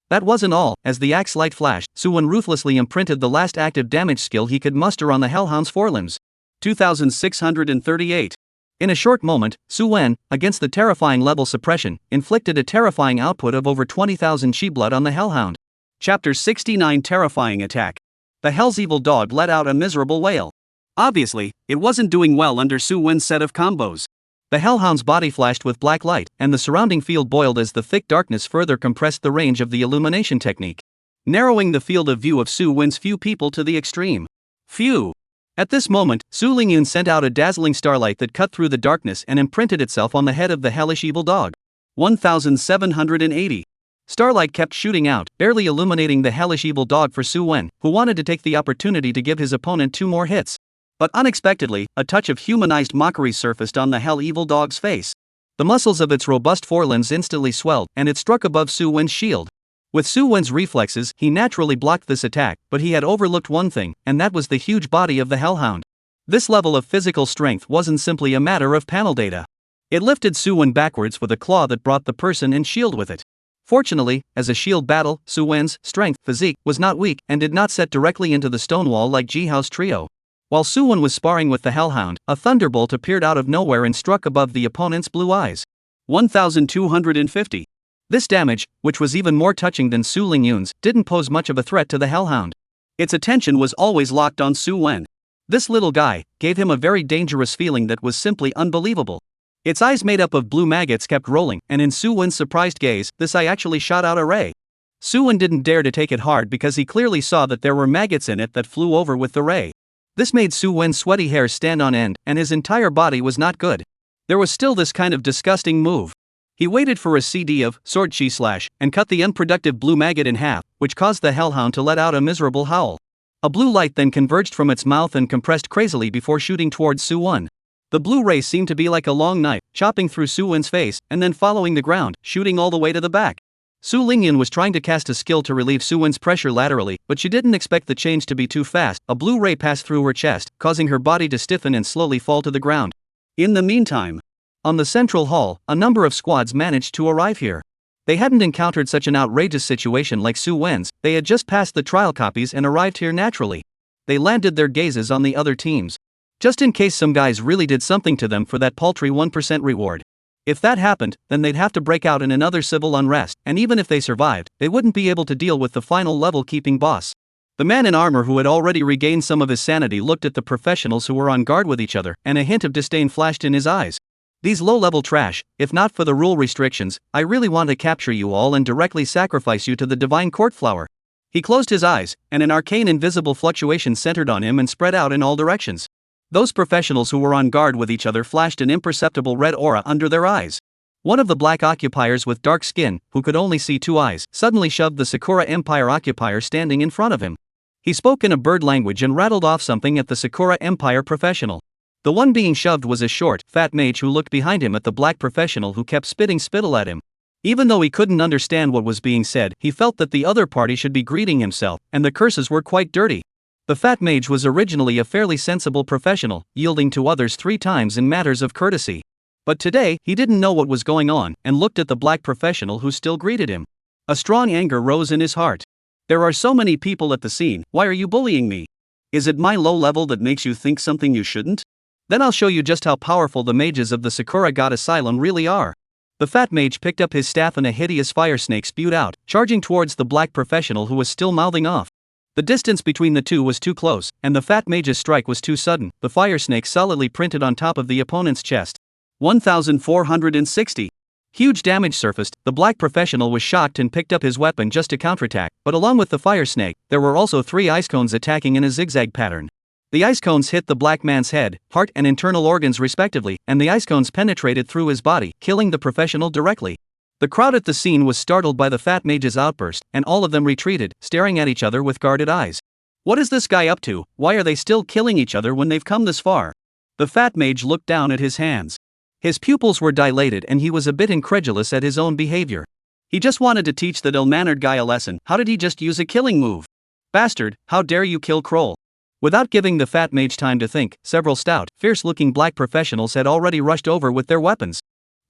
That wasn't all. As the axe light flashed, Suwon ruthlessly imprinted the last active damage skill he could muster on the Hellhound's forelimbs. 2,638. In a short moment, Suwon, against the terrifying level suppression, inflicted a terrifying output of over 20,000 chi blood on the Hellhound. Chapter 69 Terrifying Attack. The Hell's evil dog let out a miserable wail. Obviously, it wasn't doing well under Suwon's set of combos. The Hellhound's body flashed with black light, and the surrounding field boiled as the thick darkness further compressed the range of the illumination technique, narrowing the field of view of Suwon's few people to the extreme. Phew! At this moment, Su Lingyun sent out a dazzling starlight that cut through the darkness and imprinted itself on the head of the hellish evil dog. 1,780. Starlight kept shooting out, barely illuminating the hellish evil dog for Suwon, who wanted to take the opportunity to give his opponent 2 more hits. But unexpectedly, a touch of humanized mockery surfaced on the hell evil dog's face. The muscles of its robust forelimbs instantly swelled, and it struck above Suwon's shield. With Suwon's reflexes, he naturally blocked this attack, but he had overlooked one thing, and that was the huge body of the Hellhound. This level of physical strength wasn't simply a matter of panel data. It lifted Suwon backwards with a claw that brought the person and shield with it. Fortunately, as a shield battle, Suwon's strength physique was not weak and did not set directly into the stone wall like Jihao's trio. While Suwon was sparring with the Hellhound, a thunderbolt appeared out of nowhere and struck above the opponent's blue eyes. 1,250. This damage, which was even more touching than Su Lingyun's, didn't pose much of a threat to the Hellhound. Its attention was always locked on Suwon. This little guy gave him a very dangerous feeling that was simply unbelievable. Its eyes made up of blue maggots kept rolling, and in Suwon's surprised gaze, this eye actually shot out a ray. Suwon didn't dare to take it hard because he clearly saw that there were maggots in it that flew over with the ray. This made Suwon's sweaty hair stand on end, and his entire body was not good. There was still this kind of disgusting move. He waited for a CD of sword chi slash and cut the unproductive blue maggot in half, which caused the Hellhound to let out a miserable howl. A blue light then converged from its mouth and compressed crazily before shooting towards Suwon. The blue ray seemed to be like a long knife, chopping through Suwon's face and then following the ground, shooting all the way to the back. Su Lingyun was trying to cast a skill to relieve Suwon's pressure laterally, but she didn't expect the change to be too fast. A blue ray passed through her chest, causing her body to stiffen and slowly fall to the ground. In the meantime, on the central hall, a number of squads managed to arrive here. They hadn't encountered such an outrageous situation like Suwon's. They had just passed the trial copies and arrived here naturally. They landed their gazes on the other teams, just in case some guys really did something to them for that paltry 1% reward. If that happened, then they'd have to break out in another civil unrest, and even if they survived, they wouldn't be able to deal with the final level-keeping boss. The man in armor who had already regained some of his sanity looked at the professionals who were on guard with each other, and a hint of disdain flashed in his eyes. These low-level trash, if not for the rule restrictions, I really want to capture you all and directly sacrifice you to the divine court flower. He closed his eyes, and an arcane invisible fluctuation centered on him and spread out in all directions. Those professionals who were on guard with each other flashed an imperceptible red aura under their eyes. One of the black occupiers with dark skin, who could only see 2 eyes, suddenly shoved the Sakura Empire occupier standing in front of him. He spoke in a bird language and rattled off something at the Sakura Empire professional. The one being shoved was a short, fat mage who looked behind him at the black professional who kept spitting spittle at him. Even though he couldn't understand what was being said, he felt that the other party should be greeting himself, and the curses were quite dirty. The fat mage was originally a fairly sensible professional, yielding to others 3 times in matters of courtesy. But today, he didn't know what was going on, and looked at the black professional who still greeted him. A strong anger rose in his heart. There are so many people at the scene, why are you bullying me? Is it my low level that makes you think something you shouldn't? Then I'll show you just how powerful the mages of the Sakura God Asylum really are. The fat mage picked up his staff and a hideous fire snake spewed out, charging towards the black professional who was still mouthing off. The distance between the two was too close, and the fat mage's strike was too sudden. The fire snake solidly printed on top of the opponent's chest. 1,460. Huge damage surfaced. The black professional was shocked and picked up his weapon just to counterattack, but along with the fire snake, there were also 3 ice cones attacking in a zigzag pattern. The ice cones hit the black man's head, heart and internal organs respectively, and the ice cones penetrated through his body, killing the professional directly. The crowd at the scene was startled by the fat mage's outburst, and all of them retreated, staring at each other with guarded eyes. What is this guy up to? Why are they still killing each other when they've come this far? The fat mage looked down at his hands. His pupils were dilated and he was a bit incredulous at his own behavior. He just wanted to teach that ill-mannered guy a lesson. How did he just use a killing move? Bastard, how dare you kill Kroll? Without giving the fat mage time to think, several stout, fierce-looking black professionals had already rushed over with their weapons.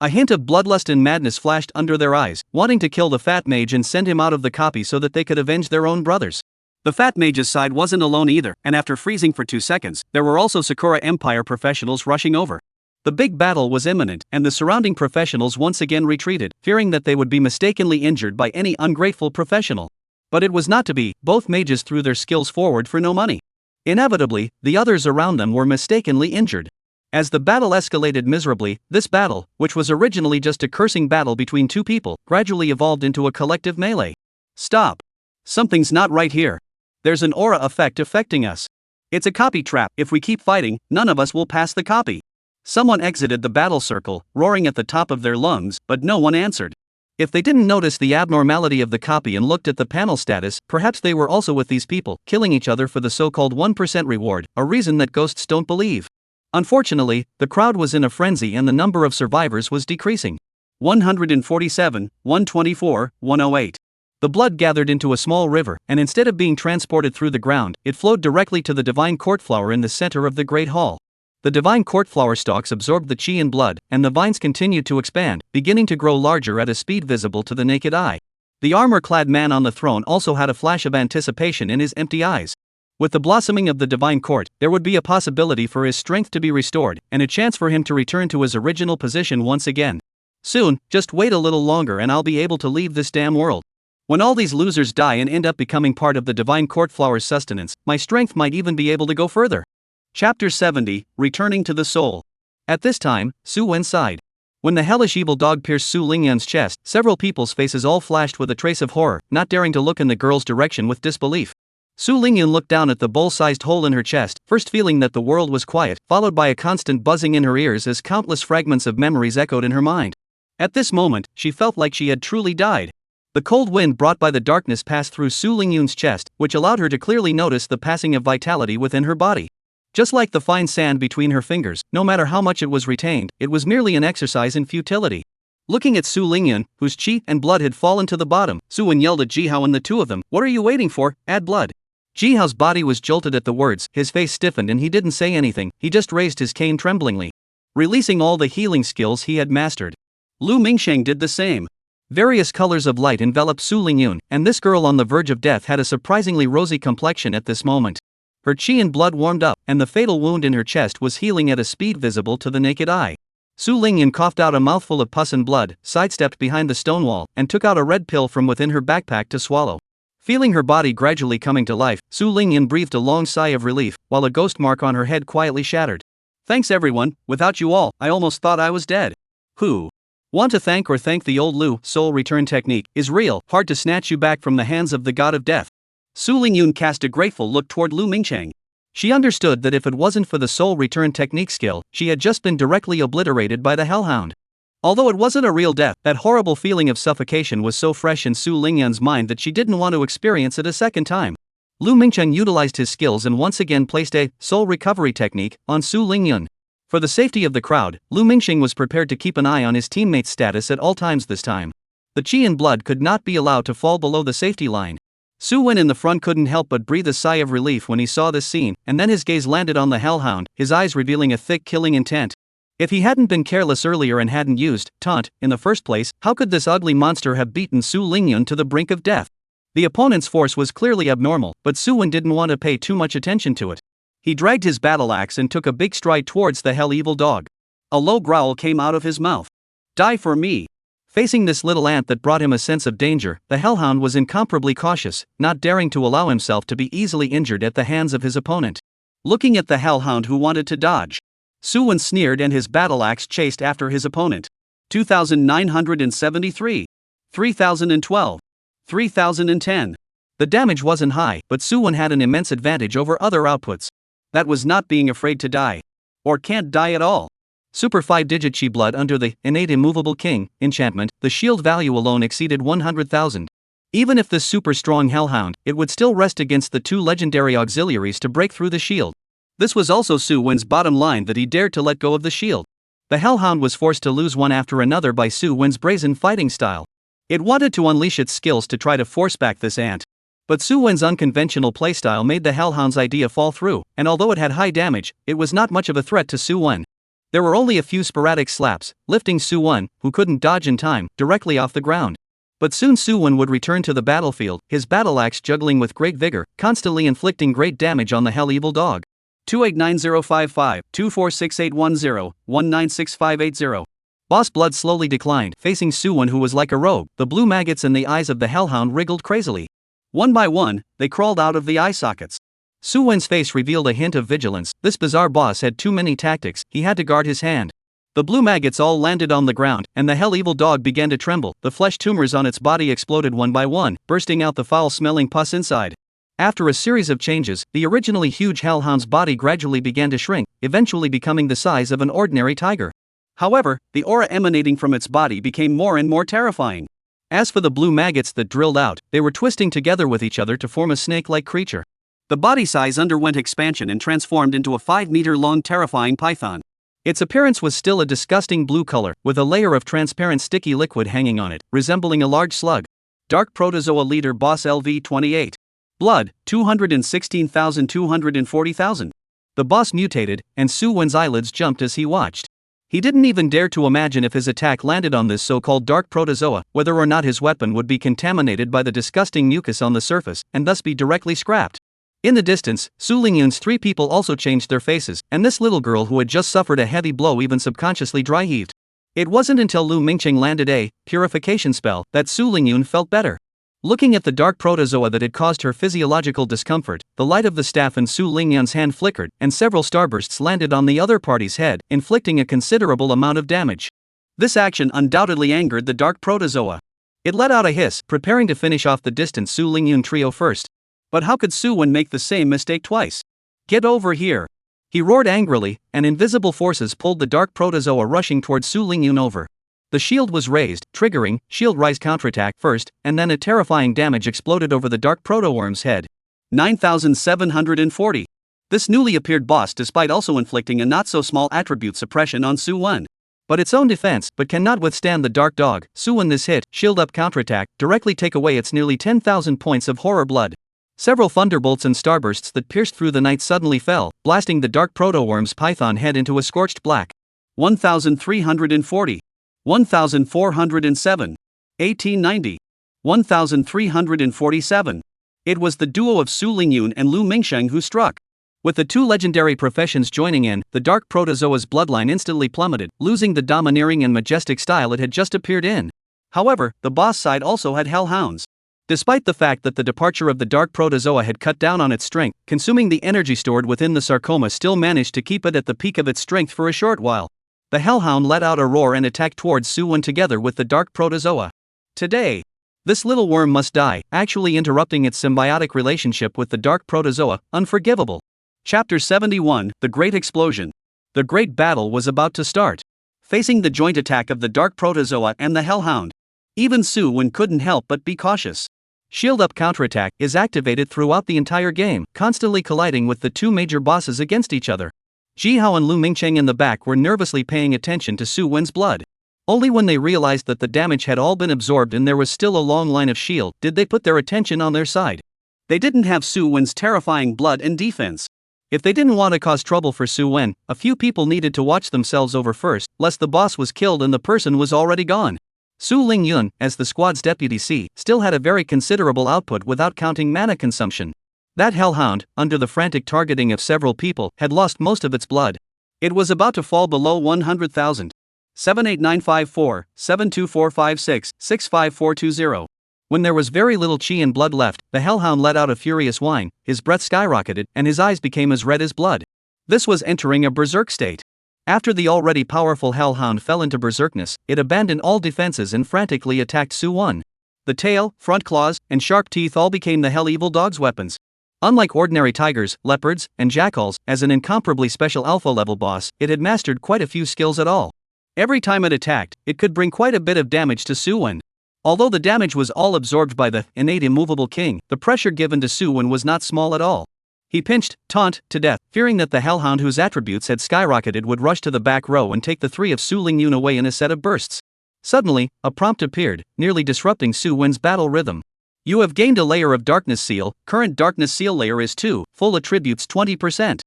A hint of bloodlust and madness flashed under their eyes, wanting to kill the fat mage and send him out of the copy so that they could avenge their own brothers. The fat mage's side wasn't alone either, and after freezing for 2 seconds, there were also Sakura Empire professionals rushing over. The big battle was imminent, and the surrounding professionals once again retreated, fearing that they would be mistakenly injured by any ungrateful professional. But it was not to be. Both mages threw their skills forward for no money. Inevitably, the others around them were mistakenly injured. As the battle escalated miserably, this battle, which was originally just a cursing battle between two people, gradually evolved into a collective melee. Stop. Something's not right here. There's an aura effect affecting us. It's a copy trap. If we keep fighting, none of us will pass the copy. Someone exited the battle circle, roaring at the top of their lungs, but no one answered. If they didn't notice the abnormality of the copy and looked at the panel status, perhaps they were also with these people, killing each other for the so-called 1% reward, a reason that ghosts don't believe. Unfortunately, the crowd was in a frenzy and the number of survivors was decreasing. 147, 124, 108. The blood gathered into a small river, and instead of being transported through the ground, it flowed directly to the divine courtflower in the center of the great hall. The divine courtflower stalks absorbed the chi and blood, and the vines continued to expand, beginning to grow larger at a speed visible to the naked eye. The armor-clad man on the throne also had a flash of anticipation in his empty eyes. With the blossoming of the divine court, there would be a possibility for his strength to be restored, and a chance for him to return to his original position once again. Soon, just wait a little longer and I'll be able to leave this damn world. When all these losers die and end up becoming part of the divine courtflower's sustenance, my strength might even be able to go further. Chapter 70, Returning to the Soul. At this time, Su Wen sighed. When the hellish evil dog pierced Su Lingyan's chest, several people's faces all flashed with a trace of horror, not daring to look in the girl's direction with disbelief. Su Lingyan looked down at the bowl-sized hole in her chest, first feeling that the world was quiet, followed by a constant buzzing in her ears as countless fragments of memories echoed in her mind. At this moment, she felt like she had truly died. The cold wind brought by the darkness passed through Su Lingyan's chest, which allowed her to clearly notice the passing of vitality within her body. Just like the fine sand between her fingers, no matter how much it was retained, it was merely an exercise in futility. Looking at Su Lingyan, whose chi and blood had fallen to the bottom, Su Wen yelled at Jihao and the two of them, "What are you waiting for? Add blood." Jihao's body was jolted at the words, his face stiffened and he didn't say anything, he just raised his cane tremblingly, releasing all the healing skills he had mastered. Lu Mingsheng did the same. Various colors of light enveloped Su Lingyan, and this girl on the verge of death had a surprisingly rosy complexion at this moment. Her chi and blood warmed up, and the fatal wound in her chest was healing at a speed visible to the naked eye. Su Lingyan coughed out a mouthful of pus and blood, sidestepped behind the stone wall, and took out a red pill from within her backpack to swallow. Feeling her body gradually coming to life, Su Lingyan breathed a long sigh of relief, while a ghost mark on her head quietly shattered. "Thanks everyone, without you all, I almost thought I was dead." Who? Want to thank the old Lu soul return technique, is real, hard to snatch you back from the hands of the god of death. Su Lingyan cast a grateful look toward Lu Mingsheng. She understood that if it wasn't for the soul return technique skill, she had just been directly obliterated by the hellhound. Although it wasn't a real death, that horrible feeling of suffocation was so fresh in Su Lingyan's mind that she didn't want to experience it a second time. Lu Mingsheng utilized his skills and once again placed a soul recovery technique on Su Lingyan. For the safety of the crowd, Lu Mingsheng was prepared to keep an eye on his teammate's status at all times this time. The chi and blood could not be allowed to fall below the safety line. Su Wen in the front couldn't help but breathe a sigh of relief when he saw this scene, and then his gaze landed on the hellhound, his eyes revealing a thick killing intent. If he hadn't been careless earlier and hadn't used taunt in the first place, how could this ugly monster have beaten Su Lingyan to the brink of death? The opponent's force was clearly abnormal, but Su Wen didn't want to pay too much attention to it. He dragged his battle axe and took a big stride towards the hell evil dog. A low growl came out of his mouth. "Die for me." Facing this little ant that brought him a sense of danger, the hellhound was incomparably cautious, not daring to allow himself to be easily injured at the hands of his opponent. Looking at the hellhound who wanted to dodge, Su Wen sneered and his battle axe chased after his opponent. 2,973. 3,012. 3,010. The damage wasn't high, but Su Wen had an immense advantage over other outputs. That was not being afraid to die. Or can't die at all. Super 5-digit chi blood under the innate immovable king enchantment, the shield value alone exceeded 100,000. Even if this super strong hellhound, it would still rest against the two legendary auxiliaries to break through the shield. This was also Su Wen's bottom line, that he dared to let go of the shield. The hellhound was forced to lose one after another by Su Wen's brazen fighting style. It wanted to unleash its skills to try to force back this ant. But Su Wen's unconventional playstyle made the hellhound's idea fall through, and although it had high damage, it was not much of a threat to Su Wen.
There were only a few sporadic slaps, lifting Su-won, who couldn't dodge in time, directly off the ground. But soon Su-won would return to the battlefield, his battle axe juggling with great vigor, constantly inflicting great damage on the hell evil dog.
289055, 246810, 196580.
Boss blood slowly declined, facing Su-won, who was like a rogue. The blue maggots in the eyes of the hellhound wriggled crazily.
One by one, they crawled out of the eye sockets.
Su-won's face revealed a hint of vigilance. This bizarre boss had too many tactics, he had to guard his hand. The blue maggots all landed on the ground, and the hell evil dog began to tremble. The flesh tumors on its body exploded one by one, bursting out the foul-smelling pus inside. After a series of changes, the originally huge hellhound's body gradually began to shrink, eventually becoming the size of an ordinary tiger.
However, the aura emanating from its body became more and more terrifying.
As for the blue maggots that drilled out, they were twisting together with each other to form a snake-like creature.
The body size underwent expansion and transformed into a 5-meter-long terrifying python.
Its appearance was still a disgusting blue color, with a layer of transparent sticky liquid hanging on it, resembling a large slug.
Dark Protozoa Leader Boss LV-28. Blood, 216,240,000.
The boss mutated, and Su-won's eyelids jumped as he watched. He didn't even dare to imagine if his attack landed on this so-called Dark Protozoa, whether or not his weapon would be contaminated by the disgusting mucus on the surface, and thus be directly scrapped. In the distance, Su Lingyun's 3 people also changed their faces, and this little girl who had just suffered a heavy blow even subconsciously dry-heaved. It wasn't until Lu Mingqing landed a purification spell that Su Lingyun felt better. Looking at the dark protozoa that had caused her physiological discomfort, the light of the staff in Su Lingyun's hand flickered, and several starbursts landed on the other party's head, inflicting a considerable amount of damage.
This action undoubtedly angered the dark protozoa.
It let out a hiss, preparing to finish off the distant Su Lingyun trio first.
But how could Su-won make the same mistake twice?
Get over here! He roared angrily, and invisible forces pulled the dark protozoa rushing towards Su Lingyun over. The shield was raised, triggering shield rise counterattack first, and then a terrifying damage exploded over the dark protoworm's head.
9,740. This newly appeared boss despite also inflicting a not-so-small attribute suppression on Su-won.
But its own defense, but cannot withstand the dark dog. Su-won this hit, shield up counterattack, directly take away its nearly 10,000 points of horror blood. Several thunderbolts and starbursts that pierced through the night suddenly fell, blasting the dark protoworm's python head into a scorched black.
1,340. 1,407. 1890. 1,347. It was the duo of Su Lingyun and Lu Mingqing who struck. With the 2 legendary professions joining in, the dark protozoa's bloodline instantly plummeted, losing the domineering and majestic style it had just appeared in. However, the boss side also had hellhounds. Despite the fact that the departure of the dark protozoa had cut down on its strength, consuming the energy stored within the sarcoma still managed to keep it at the peak of its strength for a short while. The hellhound let out a roar and attacked towards Su-won together with the dark protozoa. Today, this little worm must die, actually interrupting its symbiotic relationship with the dark protozoa, unforgivable. Chapter 71, The Great Explosion. The great battle was about to start. Facing the joint attack of the dark protozoa and the hellhound, even Su-won couldn't help but be cautious. Shield Up Counterattack is activated throughout the entire game, constantly colliding with the 2 major bosses against each other. Jihao and Lu Mingqing in the back were nervously paying attention to Su-won's blood. Only when they realized that the damage had all been absorbed and there was still a long line of shield did they put their attention on their side. They didn't have Su-won's terrifying blood and defense. If they didn't want to cause trouble for Su-won, a few people needed to watch themselves over first, lest the boss was killed and the person was already gone. Su Lingyun, as the squad's deputy C, still had a very considerable output without counting mana consumption. That hellhound, under the frantic targeting of several people, had lost most of its blood. It was about to fall below 100,000. 78954, 72456, 65420. When there was very little chi and blood left, the hellhound let out a furious whine, his breath skyrocketed, and his eyes became as red as blood. This was entering a berserk state. After the already powerful hellhound fell into berserkness, it abandoned all defenses and frantically attacked Su-won. The tail, front claws, and sharp teeth all became the hell evil dog's weapons. Unlike ordinary tigers, leopards, and jackals, as an incomparably special alpha-level boss, it had mastered quite a few skills at all. Every time it attacked, it could bring quite a bit of damage to Su-won. Although the damage was all absorbed by the innate immovable king, the pressure given to Su-won was not small at all. He pinched, taunt, to death, fearing that the hellhound whose attributes had skyrocketed would rush to the back row and take the 3 of Su Lingyun away in a set of bursts. Suddenly, a prompt appeared, nearly disrupting Su-won's battle rhythm. You have gained a layer of darkness seal, current darkness seal layer is 2, full attributes 20%.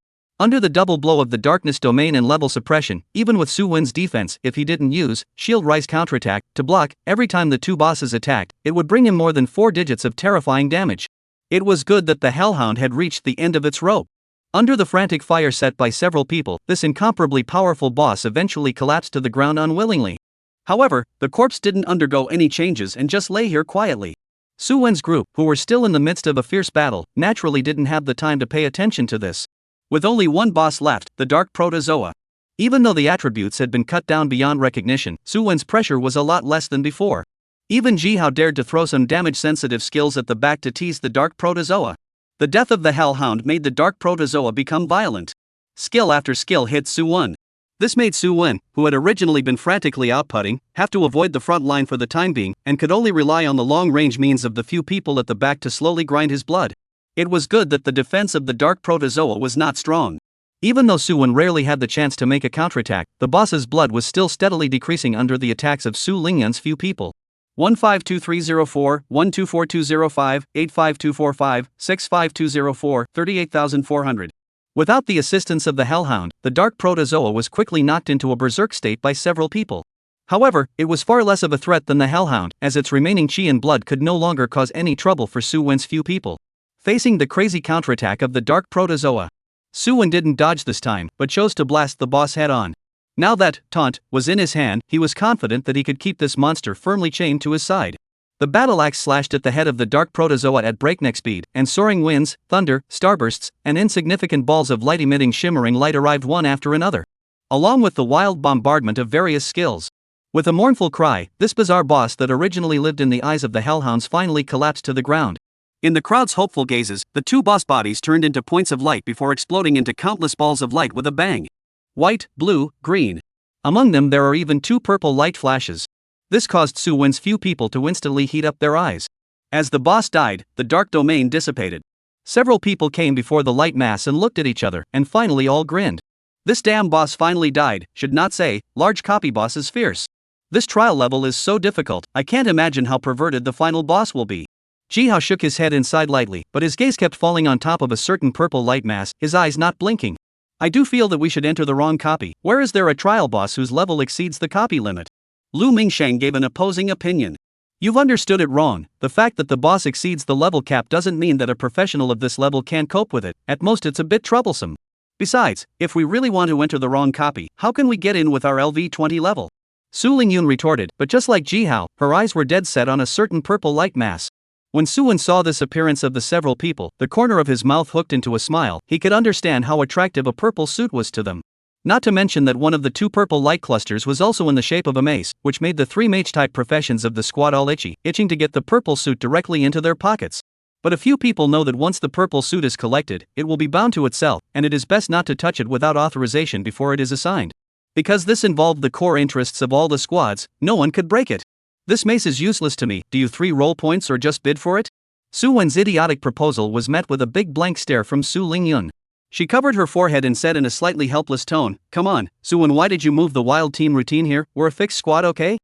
Under the double blow of the darkness domain and level suppression, even with Su Wen's defense, if he didn't use shield rise counterattack to block every time the two bosses attacked, it would bring him more than 4 digits of terrifying damage. It was good that the Hellhound had reached the end of its rope. Under the frantic fire set by several people, this incomparably powerful boss eventually collapsed to the ground unwillingly. However, the corpse didn't undergo any changes and just lay here quietly. Su Wen's group, who were still in the midst of a fierce battle, naturally didn't have the time to pay attention to this. With only one boss left, the Dark Protozoa. Even though the attributes had been cut down beyond recognition, Su Wen's pressure was a lot less than before. Even Jihao dared to throw some damage-sensitive skills at the back to tease the Dark Protozoa. The death of the Hellhound made the Dark Protozoa become violent. Skill after skill hit Su Wen. This made Su Wen, who had originally been frantically outputting, have to avoid the front line for the time being, and could only rely on the long-range means of the few people at the back to slowly grind his blood. It was good that the defense of the Dark Protozoa was not strong. Even though Su Wen rarely had the chance to make a counterattack, the boss's blood was still steadily decreasing under the attacks of Su Lingyun's few people. 152304, 124205, 85245, 65204, 38400. Without the assistance of the Hellhound, the Dark Protozoa was quickly knocked into a berserk state by several people. However, it was far less of a threat than the Hellhound, as its remaining chi and blood could no longer cause any trouble for Su Wen's few people. Facing the crazy counterattack of the Dark Protozoa, Su Wen didn't dodge this time, but chose to blast the boss head-on. Now that taunt was in his hand, he was confident that he could keep this monster firmly chained to his side. The battle axe slashed at the head of the Dark Protozoa at breakneck speed, and soaring winds, thunder, starbursts, and insignificant balls of light emitting shimmering light arrived one after another, along with the wild bombardment of various skills. With a mournful cry, this bizarre boss that originally lived in the eyes of the Hellhounds finally collapsed to the ground. In the crowd's hopeful gazes, the two boss bodies turned into points of light before exploding into countless balls of light with a bang. White, blue, green. Among them there are even 2 purple light flashes. This caused Su Wen's few people to instantly heat up their eyes. As the boss died, the dark domain dissipated. Several people came before the light mass and looked at each other, and finally all grinned. This damn boss finally died, should not say, large copy boss is fierce. This trial level is so difficult, I can't imagine how perverted the final boss will be. Jihao shook his head inside lightly, but his gaze kept falling on top of a certain purple light mass, his eyes not blinking. I do feel that we should enter the wrong copy. Where is there a trial boss whose level exceeds the copy limit? Lu Mingsheng gave an opposing opinion. You've understood it wrong. The fact that the boss exceeds the level cap doesn't mean that a professional of this level can't cope with it. At most it's a bit troublesome. Besides, if we really want to enter the wrong copy, how can we get in with our LV20 level? Su Lingyun retorted, but just like Jihao, her eyes were dead set on a certain purple light mass. When Su Wen saw this appearance of the several people, the corner of his mouth hooked into a smile. He could understand how attractive a purple suit was to them. Not to mention that one of the 2 purple light clusters was also in the shape of a mace, which made the 3 mage-type professions of the squad all itching to get the purple suit directly into their pockets. But a few people know that once the purple suit is collected, it will be bound to itself, and it is best not to touch it without authorization before it is assigned. Because this involved the core interests of all the squads, no one could break it. This mace is useless to me. Do you 3 roll points or just bid for it? Su Wen's idiotic proposal was met with a big blank stare from Su Lingyun. She covered her forehead and said in a slightly helpless tone, "Come on, Su Wen, why did you move the wild team routine here? We're a fixed squad, okay?"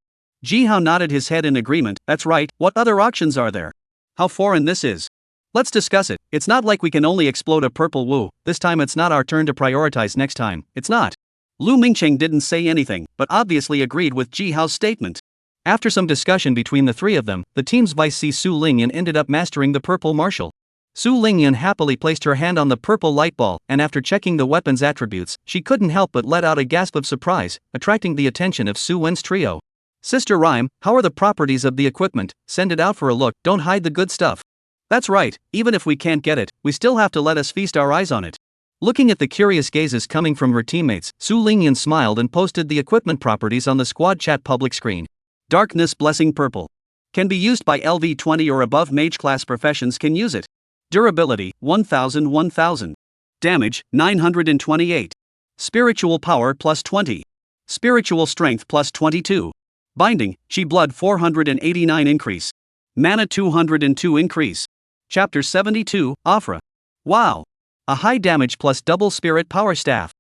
Jihao nodded his head in agreement. That's right, what other auctions are there? How foreign this is. Let's discuss it. It's not like we can only explode a purple woo. This time it's not our turn to prioritize next time. It's not. Lu Mingcheng didn't say anything, but obviously agreed with Jihao's statement. After some discussion between the 3 of them, the team's vice C Su Lingyun ended up mastering the purple martial. Su Lingyun happily placed her hand on the purple light ball, and after checking the weapon's attributes, she couldn't help but let out a gasp of surprise, attracting the attention of Su Wen's trio. "Sister Rhyme, how are the properties of the equipment? Send it out for a look, don't hide the good stuff." "That's right, even if we can't get it, we still have to let us feast our eyes on it." Looking at the curious gazes coming from her teammates, Su Lingyun smiled and posted the equipment properties on the squad chat public screen. Darkness Blessing Purple. Can be used by LV20 or above mage class professions can use it. Durability, 1000. Damage, 928. Spiritual power plus 20. Spiritual strength plus 22. Binding, Chi blood 489 increase. Mana 202 increase. Chapter 72, Afra. Wow. A high damage plus double spirit power staff.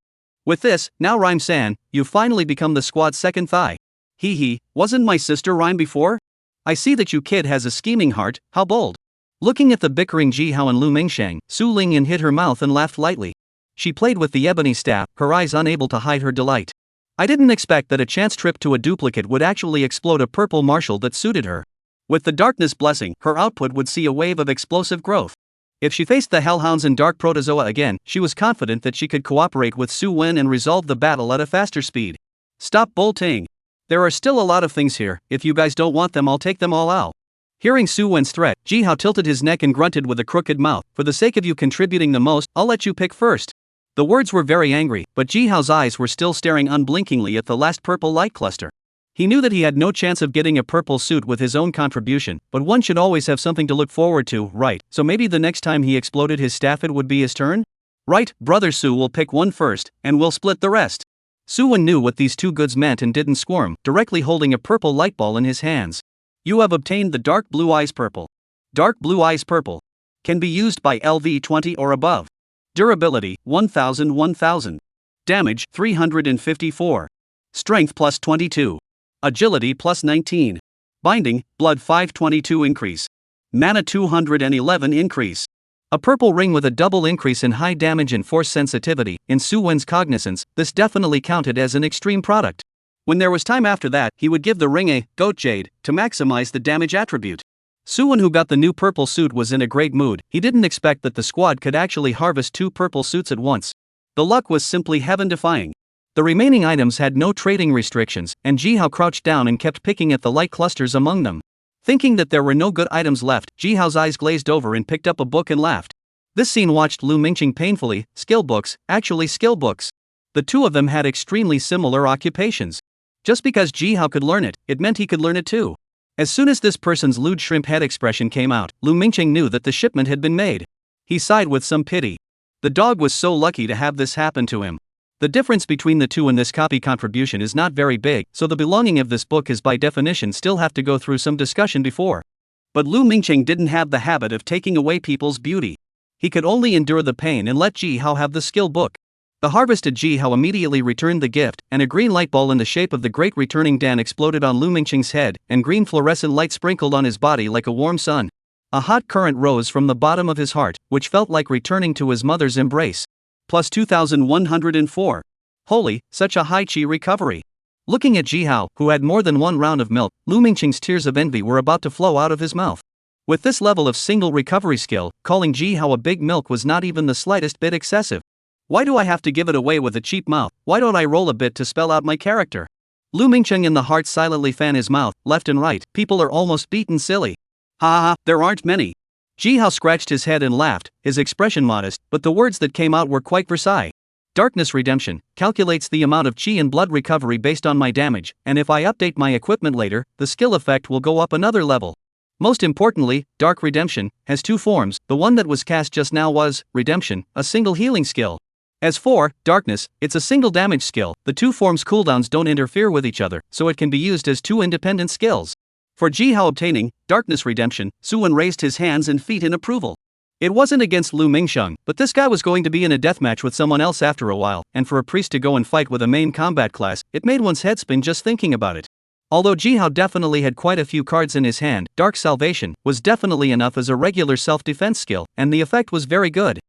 With this, now Rhyme-san, you've finally become the squad's second thigh. Hee hee, wasn't my sister Rhyme before? I see that you kid has a scheming heart, how bold. Looking at the bickering Jihao and Lu Mingsheng, Su Lingyun hid her mouth and laughed lightly. She played with the ebony staff, her eyes unable to hide her delight. I didn't expect that a chance trip to a duplicate would actually explode a purple martial that suited her. With the darkness blessing, her output would see a wave of explosive growth. If she faced the Hellhounds and Dark Protozoa again, she was confident that she could cooperate with Su Wen and resolve the battle at a faster speed. Stop bolting. There are still a lot of things here, if you guys don't want them I'll take them all out. Hearing Su Wen's threat, Ji Hao tilted his neck and grunted with a crooked mouth, for the sake of you contributing the most, I'll let you pick first. The words were very angry, but Ji Hao's eyes were still staring unblinkingly at the last purple light cluster. He knew that he had no chance of getting a purple suit with his own contribution, but one should always have something to look forward to, right? So maybe the next time he exploded his staff it would be his turn? Right, brother Su will pick one first, and we'll split the rest. Su Wen knew what these two goods meant and didn't squirm, directly holding a purple light ball in his hands. You have obtained the Dark Blue Eyes Purple. Dark Blue Eyes Purple. Can be used by LV 20 or above. Durability, 1000. Damage, 354. Strength plus 22. Agility plus 19. Binding, blood 522 increase. Mana 211 increase. A purple ring with a double increase in high damage and force sensitivity. In Su Wen's cognizance, this definitely counted as an extreme product. When there was time after that, he would give the ring a goat jade to maximize the damage attribute. Su Wen, who got the new purple suit, was in a great mood. He didn't expect that the squad could actually harvest two purple suits at once. The luck was simply heaven-defying. The remaining items had no trading restrictions, and Ji Hao crouched down and kept picking at the light clusters among them. Thinking that there were no good items left, Ji Hao's eyes glazed over and picked up a book and laughed. This scene watched Lu Mingqing painfully. Skill books, actually skill books. The two of them had extremely similar occupations. Just because Ji Hao could learn it, it meant he could learn it too. As soon as this person's lewd shrimp head expression came out, Lu Mingqing knew that the shipment had been made. He sighed with some pity. The dog was so lucky to have this happen to him. The difference between the two in this copy contribution is not very big, so the belonging of this book is by definition still have to go through some discussion before. But Lu Mingqing didn't have the habit of taking away people's beauty. He could only endure the pain and let Ji Hao have the skill book. The harvested Ji Hao immediately returned the gift, and a green light ball in the shape of the great returning Dan exploded on Lu Mingqing's head, and green fluorescent light sprinkled on his body like a warm sun. A hot current rose from the bottom of his heart, which felt like returning to his mother's embrace. Plus 2104. Holy, such a high chi recovery. Looking at Ji Hao, who had more than one round of milk, Lu Mingqing's tears of envy were about to flow out of his mouth. With this level of single recovery skill, calling Ji Hao a big milk was not even the slightest bit excessive. Why do I have to give it away with a cheap mouth? Why don't I roll a bit to spell out my character? Lu Mingqing in the heart silently fan his mouth, left and right. People are almost beaten silly. Ha ha, there aren't many. Ji Hao scratched his head and laughed, his expression modest, but the words that came out were quite Versailles. Darkness Redemption calculates the amount of chi and blood recovery based on my damage, and if I update my equipment later, the skill effect will go up another level. Most importantly, Dark Redemption has two forms. The one that was cast just now was Redemption, a single healing skill. As for Darkness, it's a single damage skill. The two forms' cooldowns don't interfere with each other, so it can be used as two independent skills. For Ji Hao obtaining Darkness Redemption, Su Wen raised his hands and feet in approval. It wasn't against Lu Mingqing, but this guy was going to be in a deathmatch with someone else after a while, and for a priest to go and fight with a main combat class, it made one's head spin just thinking about it. Although Ji Hao definitely had quite a few cards in his hand, Dark Salvation was definitely enough as a regular self-defense skill, and the effect was very good.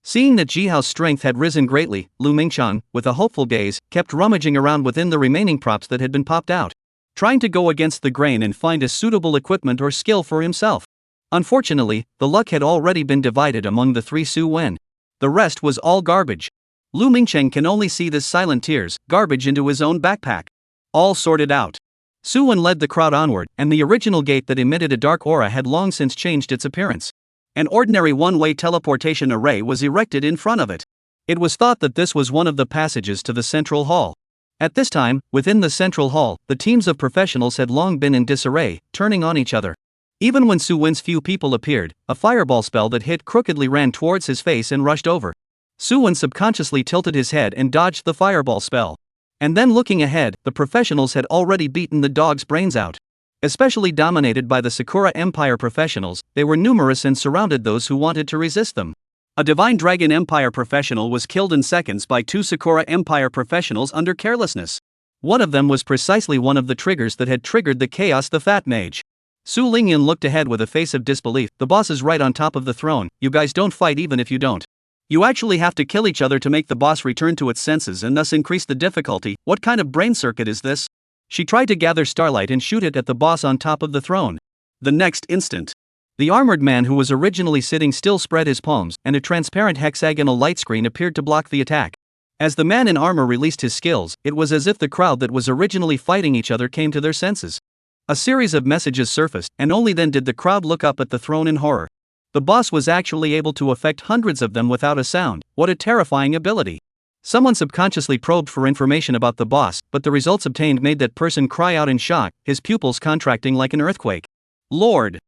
Seeing that Ji Hao's strength had risen greatly, Lu Mingqing, with a hopeful gaze, kept rummaging around within the remaining props that had been popped out, trying to go against the grain and find a suitable equipment or skill for himself. Unfortunately, the luck had already been divided among the three Su Wen. The rest was all garbage. Lu Mingqing can only see this silent tears, garbage into his own backpack. All sorted out. Su Wen led the crowd onward, and the original gate that emitted a dark aura had long since changed its appearance. An ordinary one-way teleportation array was erected in front of it. It was thought that this was one of the passages to the central hall. At this time, within the central hall, the teams of professionals had long been in disarray, turning on each other. Even when Su Wen's few people appeared, a fireball spell that hit crookedly ran towards his face and rushed over. Su Wen subconsciously tilted his head and dodged the fireball spell. And then looking ahead, the professionals had already beaten the dog's brains out. Especially dominated by the Sakura Empire professionals, they were numerous and surrounded those who wanted to resist them. A Divine Dragon Empire professional was killed in seconds by two Sakura Empire professionals under carelessness. One of them was precisely one of the triggers that had triggered the chaos the Fat Mage. Su Lingyun looked ahead with a face of disbelief. The boss is right on top of the throne, you guys don't fight even if you don't.
You actually have to kill each other to make the boss return to its senses and thus increase the difficulty. What kind of brain circuit is this? She tried to gather starlight and shoot it at the boss on top of the throne. The next instant, the armored man who was originally sitting still spread his palms, and a transparent hexagonal light screen appeared to block the attack. As the man in armor released his skills, it was as if the crowd that was originally fighting each other came to their senses. A series of messages surfaced, and only then did the crowd look up at the throne in horror. The boss was actually able to affect hundreds of them without a sound. What a terrifying ability. Someone subconsciously probed for information about the boss, but the results obtained made that person cry out in shock, his pupils contracting like an earthquake. Lord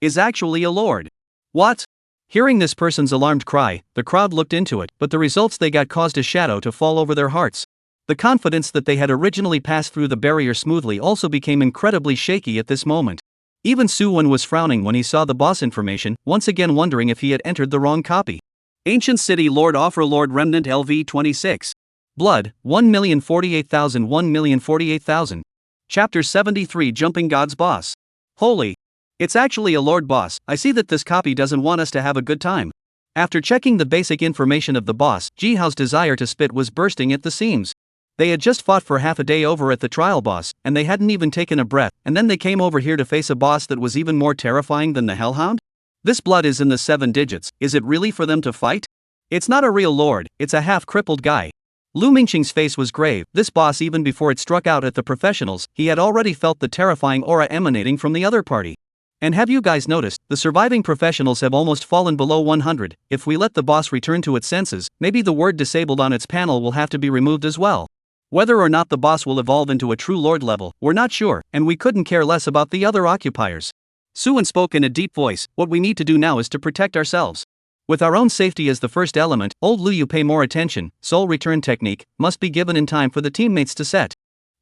is actually a lord. What? Hearing this person's alarmed cry, the crowd looked into it, but the results they got caused a shadow to fall over their hearts. The confidence that they had originally passed through the barrier smoothly also became incredibly shaky at this moment. Even Suwon was frowning when he saw the boss information, once again wondering if he had entered the wrong copy. Ancient City Lord Offer Lord Remnant LV26. Blood, 1,048,000 1,048,000. Chapter 73 Jumping God's Boss. Holy. It's actually a Lord boss. I see that this copy doesn't want us to have a good time. After checking the basic information of the boss, Jihao's desire to spit was bursting at the seams. They had just fought for half a day over at the trial boss, and they hadn't even taken a breath, and then they came over here to face a boss that was even more terrifying than the Hellhound? This blood is in the 7 digits, is it really for them to fight? It's not a real lord, it's a half-crippled guy. Lu Mingqing's face was grave. This boss, even before it struck out at the professionals, he had already felt the terrifying aura emanating from the other party. And have you guys noticed, the surviving professionals have almost fallen below 100, if we let the boss return to its senses, maybe the word disabled on its panel will have to be removed as well. Whether or not the boss will evolve into a true lord level, we're not sure, and we couldn't care less about the other occupiers. Suwon spoke in a deep voice. What we need to do now is to protect ourselves. With our own safety as the first element, old Lu Yu pay more attention. Soul return technique must be given in time for the teammates to set.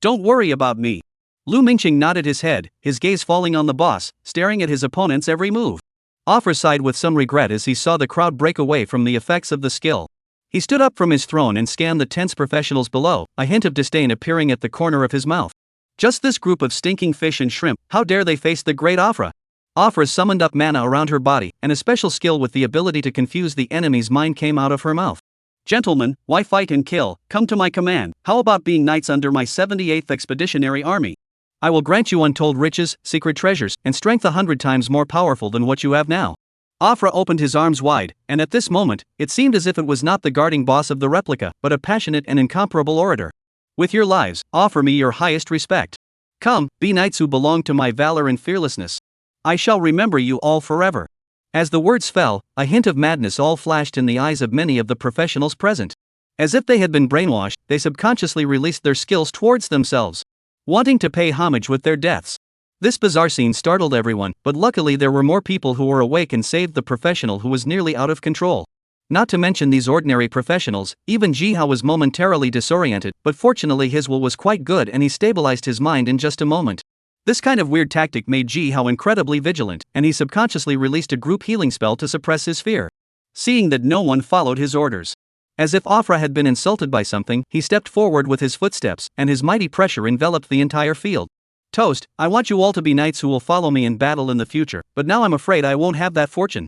Don't worry about me. Lu Mingqing nodded his head, his gaze falling on the boss, staring at his opponent's every move. Offer sighed with some regret as he saw the crowd break away from the effects of the skill. He stood up from his throne and scanned the tense professionals below, a hint of disdain appearing at the corner of his mouth. Just this group of stinking fish and shrimp, how dare they face the great Afra? Afra summoned up mana around her body, and a special skill with the ability to confuse the enemy's mind came out of her mouth. Gentlemen, why fight and kill? Come to my command. How about being knights under my 78th Expeditionary Army? I will grant you untold riches, secret treasures, and strength 100 times more powerful than what you have now. Afra opened his arms wide, and at this moment, it seemed as if it was not the guarding boss of the replica, but a passionate and incomparable orator. With your lives, offer me your highest respect. Come, be knights who belong to my valor and fearlessness. I shall remember you all forever. As the words fell, a hint of madness all flashed in the eyes of many of the professionals present. As if they had been brainwashed, they subconsciously released their skills towards themselves, wanting to pay homage with their deaths. This bizarre scene startled everyone, but luckily there were more people who were awake and saved the professional who was nearly out of control. Not to mention these ordinary professionals, even Jihao was momentarily disoriented, but fortunately his will was quite good and he stabilized his mind in just a moment. This kind of weird tactic made Jihao incredibly vigilant, and he subconsciously released a group healing spell to suppress his fear. Seeing that no one followed his orders, as if Afra had been insulted by something, he stepped forward with his footsteps, and his mighty pressure enveloped the entire field. Toast, I want you all to be knights who will follow me in battle in the future, but now I'm afraid I won't have that fortune.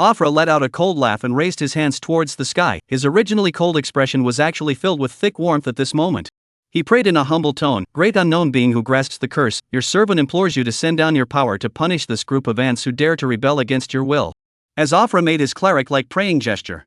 Afra let out a cold laugh and raised his hands towards the sky. His originally cold expression was actually filled with thick warmth at this moment. He prayed in a humble tone, Great unknown being who grasps the curse, your servant implores you to send down your power to punish this group of ants who dare to rebel against your will. As Afra made his cleric-like praying gesture,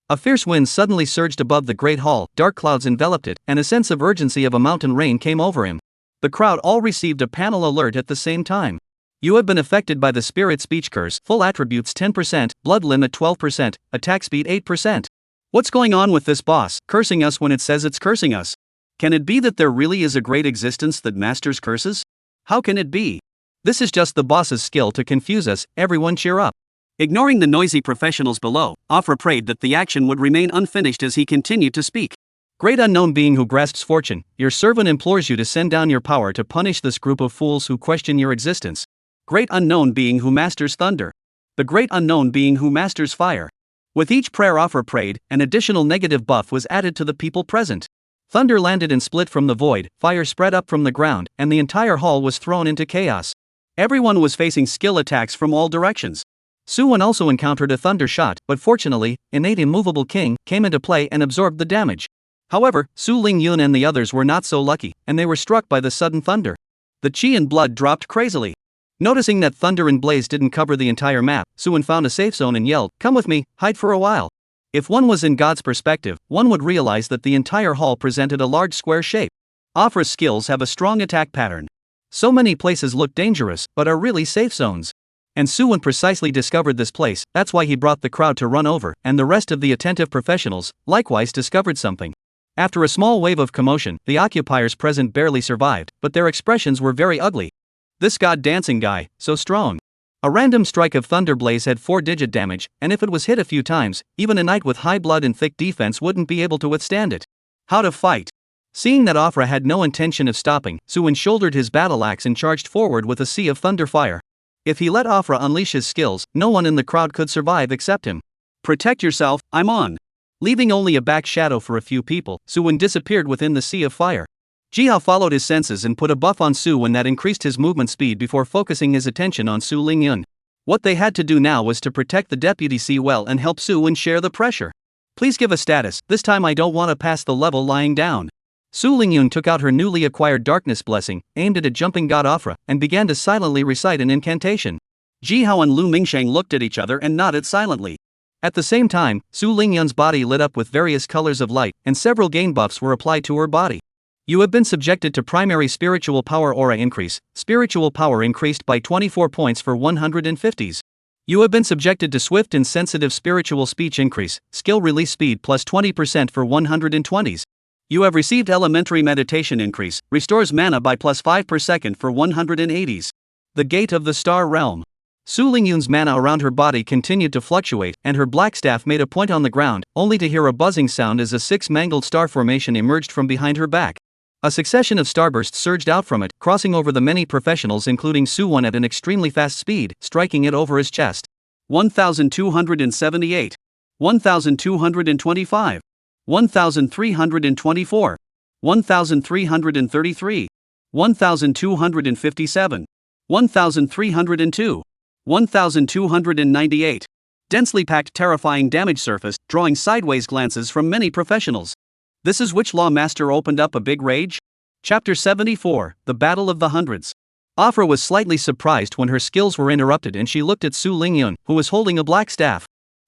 a fierce wind suddenly surged above the great hall, dark clouds enveloped it, and a sense of urgency of a mountain rain came over him. The crowd all received a panel alert at the same time. You have been affected by the spirit speech curse, full attributes 10%, blood limit 12%, attack speed 8%. What's going on with this boss, cursing us when it says it's cursing us? Can it be that there really is a great existence that masters curses? How can it be? This is just the boss's skill to confuse us, everyone cheer up. Ignoring the noisy professionals below, Afra prayed that the action would remain unfinished as he continued to speak. Great unknown being who grasps fortune, your servant implores you to send down your power to punish this group of fools who question your existence. Great unknown being who masters thunder. The great unknown being who masters fire. With each prayer Afra prayed, an additional negative buff was added to the people present. Thunder landed and split from the void, fire spread up from the ground, and the entire hall was thrown into chaos. Everyone was facing skill attacks from all directions. Suwon also encountered a thunder shot, but fortunately, innate immovable king came into play and absorbed the damage. However, Su Lingyun and the others were not so lucky, and they were struck by the sudden thunder. The chi and blood dropped crazily. Noticing that thunder and blaze didn't cover the entire map, Suwon found a safe zone and yelled, "Come with me, hide for a while." If one was in God's perspective, one would realize that the entire hall presented a large square shape. Afra's skills have a strong attack pattern. So many places look dangerous, but are really safe zones. And Suwon precisely discovered this place, that's why he brought the crowd to run over, and the rest of the attentive professionals, likewise discovered something. After a small wave of commotion, the occupiers present barely survived, but their expressions were very ugly. This god-dancing guy, so strong. A random strike of Thunder Blaze had 4-digit damage, and if it was hit a few times, even a knight with high blood and thick defense wouldn't be able to withstand it. How to fight? Seeing that Afra had no intention of stopping, Suwon shouldered his battle axe and charged forward with a sea of thunder fire. If he let Afra unleash his skills, no one in the crowd could survive except him. Protect yourself, I'm on. Leaving only a back shadow for a few people, Suwon disappeared within the sea of fire. Jihao followed his senses and put a buff on Suwon that increased his movement speed before focusing his attention on Su Lingyun. What they had to do now was to protect the deputy C well and help Suwon share the pressure. Please give a status, this time I don't want to pass the level lying down. Su Lingyun took out her newly acquired darkness blessing, aimed at a jumping god Afra, and began to silently recite an incantation. Jihao and Lu Mingsheng looked at each other and nodded silently. At the same time, Su Lingyun's body lit up with various colors of light, and several gain buffs were applied to her body. You have been subjected to primary spiritual power aura increase. Spiritual power increased by 24 points for 150s. You have been subjected to swift and sensitive spiritual speech increase. Skill release speed plus 20% for 120s. You have received elementary meditation increase. Restores mana by plus 5 per second for 180s. The Gate of the Star Realm. Su Lingyun's mana around her body continued to fluctuate, and her black staff made a point on the ground, only to hear a buzzing sound as a 6-mangled star formation emerged from behind her back. A succession of starbursts surged out from it, crossing over the many professionals including Suwon at an extremely fast speed, striking it over his chest. 1278. 1225. 1324. 1333. 1257. 1302. 1298. Densely packed terrifying damage surface, drawing sideways glances from many professionals. This is which Law Master opened up a big rage? Chapter 74, The Battle of the Hundreds. Afra was slightly surprised when her skills were interrupted and she looked at Su Lingyun, who was holding a black staff.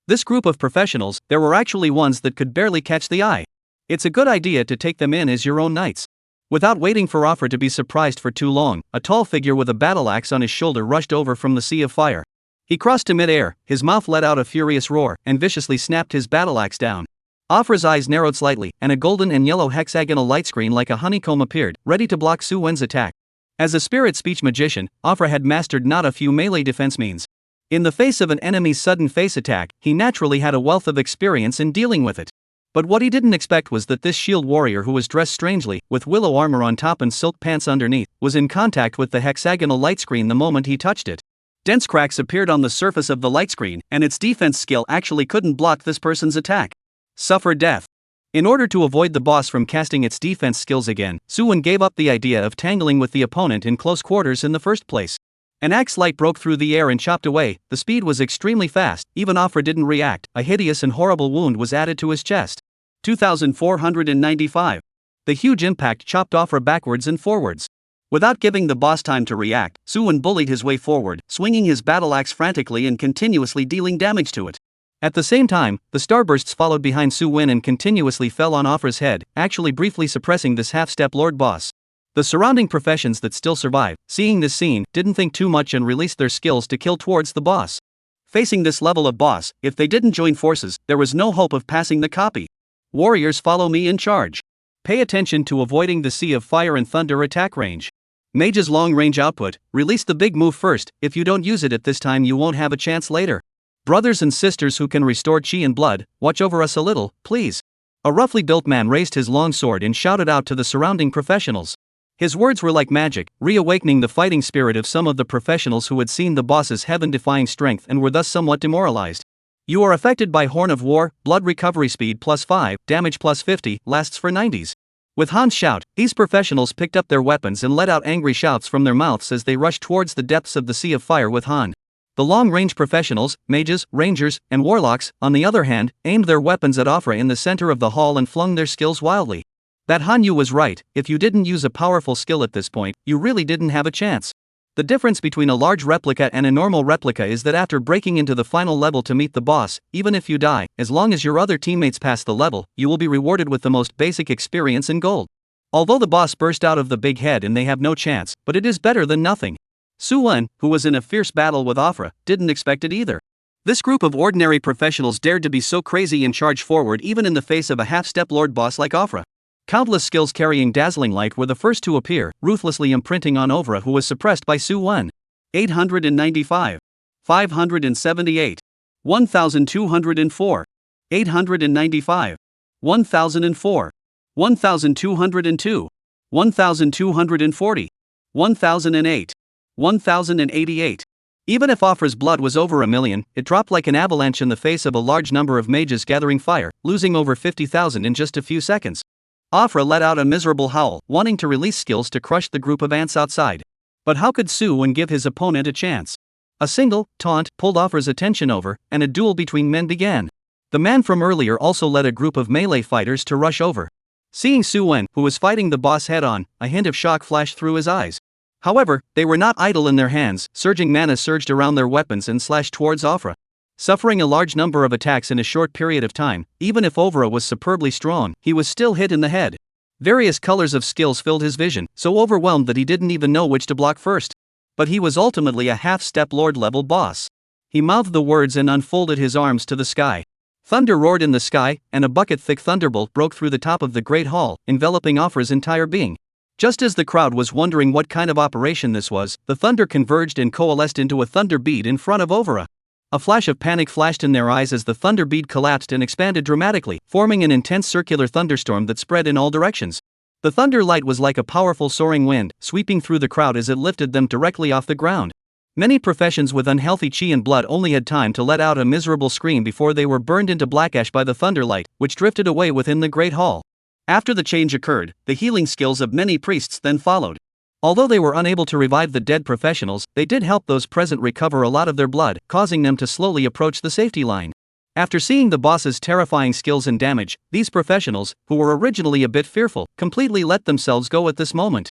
This group of professionals, there were actually ones that could barely catch the eye. It's a good idea to take them in as your own knights. Without waiting for Afra to be surprised for too long, a tall figure with a battle axe on his shoulder rushed over from the sea of fire. He crossed to mid-air, his mouth let out a furious roar, and viciously snapped his battle axe down. Afra's eyes narrowed slightly, and a golden and yellow hexagonal light screen like a honeycomb appeared, ready to block Suwon's attack. As a spirit speech magician, Afra had mastered not a few melee defense means. In the face of an enemy's sudden face attack, he naturally had a wealth of experience in dealing with it. But what he didn't expect was that this shield warrior, who was dressed strangely, with willow armor on top and silk pants underneath, was in contact with the hexagonal light screen the moment he touched it. Dense cracks appeared on the surface of the light screen, and its defense skill actually couldn't block this person's attack. Suffer death. In order to avoid the boss from casting its defense skills again, Suwon gave up the idea of tangling with the opponent in close quarters in the first place. An axe light broke through the air and chopped away. The speed was extremely fast, even Afra didn't react. A hideous and horrible wound was added to his chest. 2495. The huge impact chopped Afra backwards and forwards. Without giving the boss time to react, Suwon bullied his way forward, swinging his battle axe frantically and continuously dealing damage to it. At the same time, the starbursts followed behind Suwon and continuously fell on Afra's head, actually briefly suppressing this half-step lord boss. The surrounding professions that still survived, seeing this scene, didn't think too much and released their skills to kill towards the boss. Facing this level of boss, if they didn't join forces, there was no hope of passing the copy. Warriors, follow me in charge. Pay attention to avoiding the sea of fire and thunder attack range. Mage's long-range output, release the big move first. If you don't use it at this time, you won't have a chance later. Brothers and sisters who can restore chi and blood, watch over us a little, please. A roughly built man raised his long sword and shouted out to the surrounding professionals. His words were like magic, reawakening the fighting spirit of some of the professionals who had seen the boss's heaven-defying strength and were thus somewhat demoralized. You are affected by Horn of War. Blood recovery speed plus 5, damage plus 50, lasts for 90s. With Han's shout, these professionals picked up their weapons and let out angry shouts from their mouths as they rushed towards the depths of the sea of fire with Han.
The long-range professionals, mages, rangers, and warlocks, on the other hand, aimed their weapons at Afra in the center of the hall and flung their skills wildly. That Hanyu was right, if you didn't use a powerful skill at this point, you really didn't have a chance. The difference between a large replica and a normal replica is that after breaking into the final level to meet the boss, even if you die, as long as your other teammates pass the level, you will be rewarded with the most basic experience and gold. Although the boss burst out of the big head and they have no chance, but it is better than nothing. Su-won, who was in a fierce battle with Afra, didn't expect it either. This group of ordinary professionals dared to be so crazy and charge forward even in the face of a half-step lord boss like Afra. Countless skills carrying dazzling light were the first to appear, ruthlessly imprinting on Afra, who was suppressed by Su-won. 895. 578. 1204. 895. 1004. 1202. 1240. 1008. 1088. Even if Afra's blood was over 1,000,000, it dropped like an avalanche in the face of a large number of mages gathering fire, losing over 50,000 in just a few seconds. Afra let out a miserable howl, wanting to release skills to crush the group of ants outside. But how could Su-won give his opponent a chance? A single taunt pulled Afra's attention over, and a duel between men began. The man from earlier also led a group of melee fighters to rush over. Seeing Su-won, who was fighting the boss head-on, a hint of shock flashed through his eyes. However, they were not idle in their hands. Surging mana surged around their weapons and slashed towards Afra. Suffering a large number of attacks in a short period of time, even if Afra was superbly strong, he was still hit in the head. Various colors of skills filled his vision, so overwhelmed that he didn't even know which to block first. But he was ultimately a half-step lord-level boss. He mouthed the words and unfolded his arms to the sky. Thunder roared in the sky, and a bucket-thick thunderbolt broke through the top of the great hall, enveloping Afra's entire being. Just as the crowd was wondering what kind of operation this was, the thunder converged and coalesced into a thunder bead in front of Afra. A flash of panic flashed in their eyes as the thunder bead collapsed and expanded dramatically, forming an intense circular thunderstorm that spread in all directions. The thunder light was like a powerful soaring wind, sweeping through the crowd as it lifted them directly off the ground. Many professions with unhealthy chi and blood only had time to let out a miserable scream before they were burned into black ash by the thunder light, which drifted away within the great hall. After the change occurred, the healing skills of many priests then followed. Although they were unable to revive the dead professionals, they did help those present recover a lot of their blood, causing them to slowly approach the safety line. After seeing the boss's terrifying skills and damage, these professionals, who were originally a bit fearful, completely let themselves go at this moment.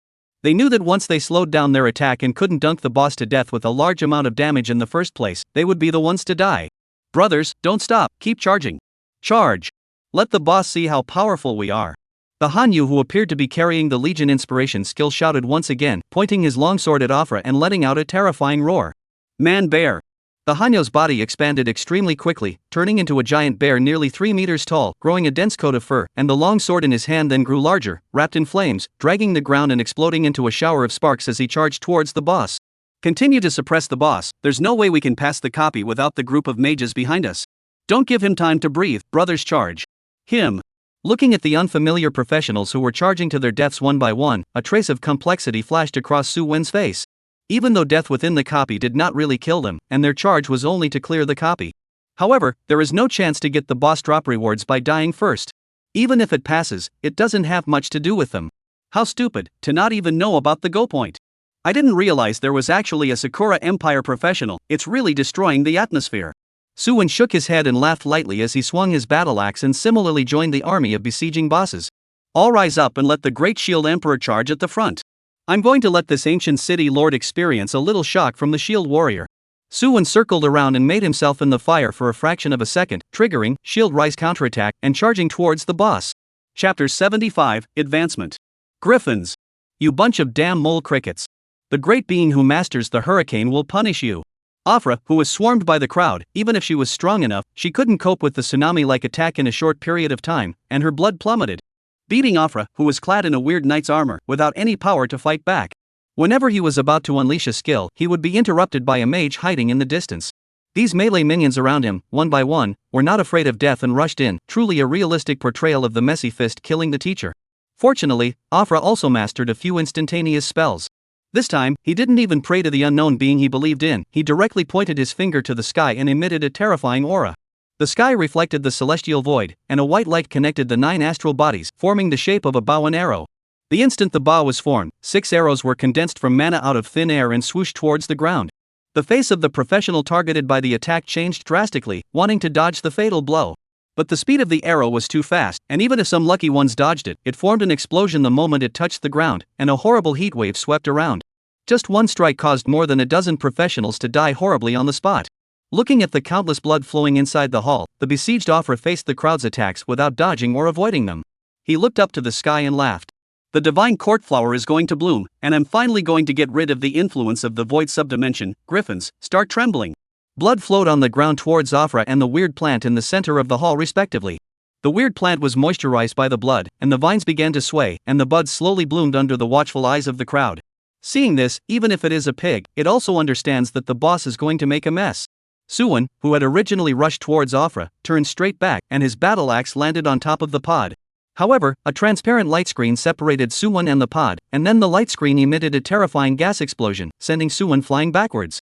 They knew that once they slowed down their attack and couldn't dunk the boss to death with a large amount of damage in the first place, they would be the ones to die. Brothers, don't stop, keep charging. Charge! Let the boss see how powerful we are. The Hanyu, who appeared to be carrying the Legion Inspiration skill, shouted once again, pointing his longsword at Afra and letting out a terrifying roar. Man-bear! The Hanyu's body expanded extremely quickly, turning into a giant bear nearly 3 meters tall, growing a dense coat of fur, and the long sword in his hand then grew larger, wrapped in flames, dragging the ground and exploding into a shower of sparks as he charged towards the boss. Continue to suppress the boss, there's no way we can pass the copy without the group of mages behind us. Don't give him time to breathe, brothers, charge. Him. Looking at the unfamiliar professionals who were charging to their deaths one by one, a trace of complexity flashed across Su-won's face. Even though death within the copy did not really kill them, and their charge was only to clear the copy. However, there is no chance to get the boss drop rewards by dying first. Even if it passes, it doesn't have much to do with them. How stupid, to not even know about the go point. I didn't realize there was actually a Sakura Empire professional, it's really destroying the atmosphere. Su-won shook his head and laughed lightly as he swung his battle axe and similarly joined the army of besieging bosses. All rise up and let the Great Shield Emperor charge at the front. I'm going to let this ancient city lord experience a little shock from the Shield Warrior. Su-won circled around and made himself in the fire for a fraction of a second, triggering Shield Rise Counterattack and charging towards the boss. Chapter 75, Advancement. Griffins. You bunch of damn mole crickets. The great being who masters the hurricane will punish you. Afra, who was swarmed by the crowd, even if she was strong enough, she couldn't cope with the tsunami-like attack in a short period of time, and her blood plummeted. Beating Afra, who was clad in a weird knight's armor, without any power to fight back. Whenever he was about to unleash a skill, he would be interrupted by a mage hiding in the distance. These melee minions around him, one by one, were not afraid of death and rushed in, truly a realistic portrayal of the messy fist killing the teacher. Fortunately, Afra also mastered a few instantaneous spells. This time, he didn't even pray to the unknown being he believed in, he directly pointed his finger to the sky and emitted a terrifying aura. The sky reflected the celestial void, and a white light connected the 9 astral bodies, forming the shape of a bow and arrow. The instant the bow was formed, 6 arrows were condensed from mana out of thin air and swooshed towards the ground.
The face of the professional targeted by the attack changed drastically, wanting to dodge the fatal blow. But the speed of the arrow was too fast, and even if some lucky ones dodged it, it formed an explosion the moment it touched the ground, and a horrible heatwave swept around. Just one strike caused more than a dozen professionals to die horribly on the spot. Looking at the countless blood flowing inside the hall, the besieged Afra faced the crowd's attacks without dodging or avoiding them. He looked up to the sky and laughed. The divine court flower is going to bloom, and I'm finally going to get rid of the influence of the void subdimension. Griffins, start trembling. Blood flowed on the ground towards Afra and the weird plant in the center of the hall respectively. The weird plant was moisturized by the blood, and the vines began to sway, and the buds slowly bloomed under the watchful eyes of the crowd. Seeing this, even if it is a pig, it also understands that the boss is going to make a mess. Suwon, who had originally rushed towards Afra, turned straight back, and his battle axe landed on top of the pod. However, a transparent light screen separated Suwon and the pod, and then the light screen emitted a terrifying gas explosion, sending Suwon flying backwards.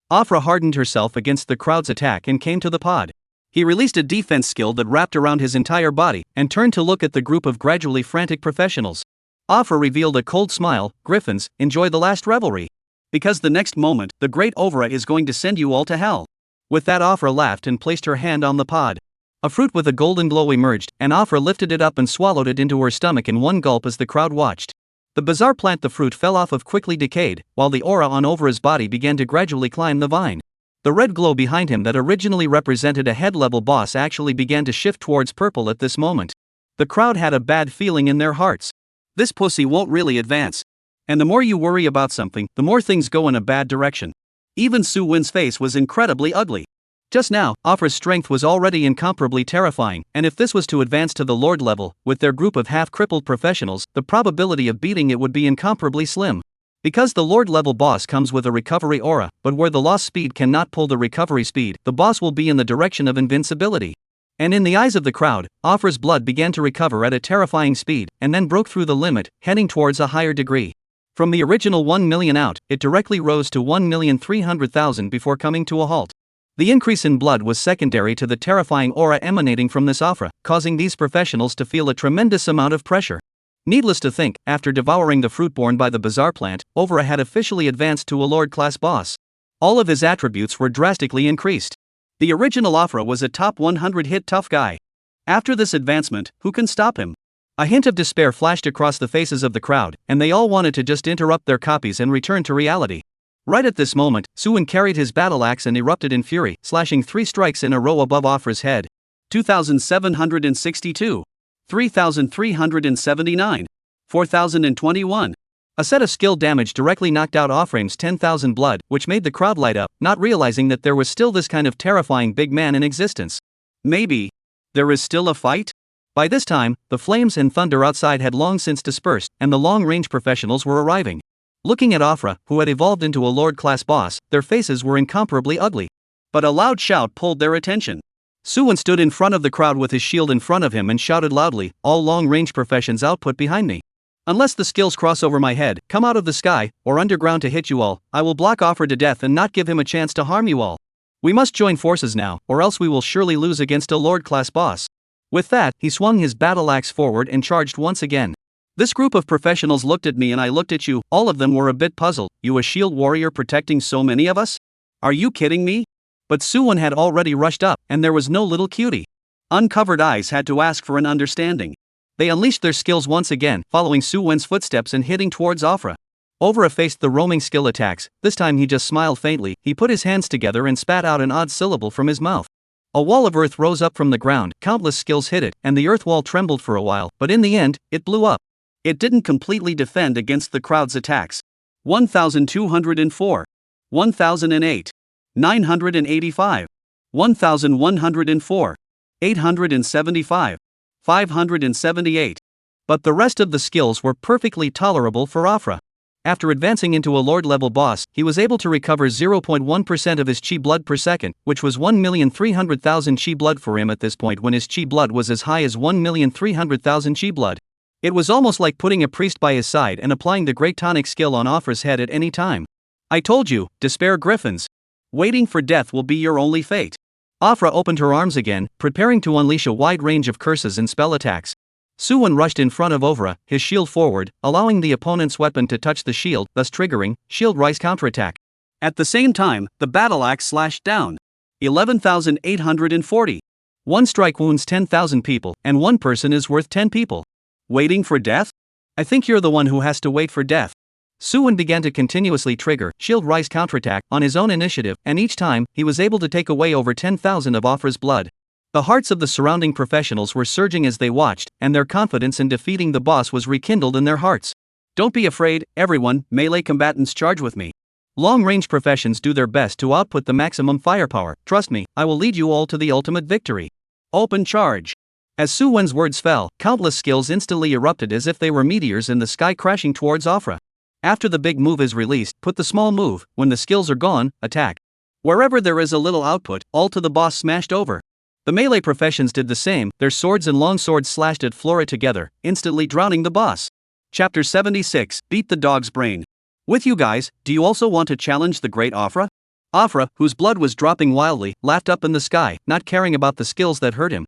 Afra hardened herself against the crowd's attack and came to the pod. He released a defense skill that wrapped around his entire body, and turned to look at the group of gradually frantic professionals. Afra revealed a cold smile. Griffins, enjoy the last revelry. Because the next moment, the great Ovra is going to send you all to hell. With that, Afra laughed and placed her hand on the pod. A fruit with a golden glow emerged, and Afra lifted it up and swallowed it into her stomach in one gulp as the crowd watched. The bizarre plant the fruit fell off of quickly decayed, while the aura on Ovra's body began to gradually climb the vine. The red glow behind him that originally represented a head-level boss actually began to shift towards purple at this moment. The crowd had a bad feeling in their hearts. This pussy won't really advance. And the more you worry about something, the more things go in a bad direction. Even Suwon's face was incredibly ugly. Just now, Afra's strength was already incomparably terrifying, and if this was to advance to the Lord level, with their group of half-crippled professionals, the probability of beating it would be incomparably slim. Because the Lord level boss comes with a recovery aura, but where the lost speed cannot pull the recovery speed, the boss will be in the direction of invincibility. And in the eyes of the crowd, Afra's blood began to recover at a terrifying speed, and then broke through the limit, heading towards a higher degree. From the original 1 million out, it directly rose to 1,300,000 before coming to a halt. The increase in blood was secondary to the terrifying aura emanating from this Afra, causing these professionals to feel a tremendous amount of pressure. Needless to think, after devouring the fruit borne by the bizarre plant, Ovra had officially advanced to a Lord-class boss. All of his attributes were drastically increased. The original Afra was a top 100 hit tough guy. After this advancement, who can stop him? A hint of despair flashed across the faces of the crowd, and they all wanted to just interrupt their copies and return to reality. Right at this moment, Suwon carried his battle axe and erupted in fury, slashing 3 strikes in a row above Afra's head. 2,762. 3,379. 4,021. A set of skill damage directly knocked out Afra's 10,000 blood, which made the crowd light up, not realizing that there was still this kind of terrifying big man in existence. Maybe there is still a fight? By this time, the flames and thunder outside had long since dispersed, and the long-range professionals were arriving. Looking at Afra, who had evolved into a Lord-class boss, their faces were incomparably ugly. But a loud shout pulled their attention. Suwon stood in front of the crowd with his shield in front of him and shouted loudly, "All long-range professions output behind me. Unless the skills cross over my head, come out of the sky, or underground to hit you all, I will block Afra to death and not give him a chance to harm you all. We must join forces now, or else we will surely lose against a Lord-class boss." With that, he swung his battle axe forward and charged once again. This group of professionals looked at me and I looked at you, all of them were a bit puzzled. You a shield warrior protecting so many of us? Are you kidding me? But Suwon had already rushed up, and there was no little cutie. Uncovered eyes had to ask for an understanding. They unleashed their skills once again, following Suwon's footsteps and hitting towards Afra. Ovra faced the roaming skill attacks. This time he just smiled faintly. He put his hands together and spat out an odd syllable from his mouth. A wall of earth rose up from the ground, countless skills hit it, and the earth wall trembled for a while, but in the end, it blew up. It didn't completely defend against the crowd's attacks. 1,204. 1,008. 985. 1,104. 875. 578. But the rest of the skills were perfectly tolerable for Afra. After advancing into a Lord-level boss, he was able to recover 0.1% of his chi blood per second, which was 1,300,000 chi blood for him at this point when his chi blood was as high as 1,300,000 chi blood. It was almost like putting a priest by his side and applying the Great Tonic skill on Afra's head at any time. I told you, despair griffins. Waiting for death will be your only fate. Afra opened her arms again, preparing to unleash a wide range of curses and spell attacks. Suwon rushed in front of Ovra, his shield forward, allowing the opponent's weapon to touch the shield, thus triggering Shield Rise Counterattack. At the same time, the battle axe slashed down. 11,840.
One strike wounds 10,000 people, and one person is worth 10 people.
Waiting for death?
I think you're the one who has to wait for death. Suwon began to continuously trigger Shield Rise Counterattack on his own initiative, and each time, he was able to take away over 10,000 of Afra's blood. The hearts of the surrounding professionals were surging as they watched, and their confidence in defeating the boss was rekindled in their hearts.
Don't be afraid, everyone, melee combatants charge with me.
Long-range professions do their best to output the maximum firepower. Trust me, I will lead you all to the ultimate victory.
Open charge.
As Suwon's words fell, countless skills instantly erupted as if they were meteors in the sky crashing towards Afra. After the big move is released, put the small move. When the skills are gone, attack.
Wherever there is a little output, all to the boss smashed over.
The melee professions did the same, their swords and long swords slashed at Flora together, instantly drowning the boss.
Chapter 76, Beat the Dog's Brain. With you guys, do you also want to challenge the great Afra?
Afra, whose blood was dropping wildly, laughed up in the sky, not caring about the skills that hurt him.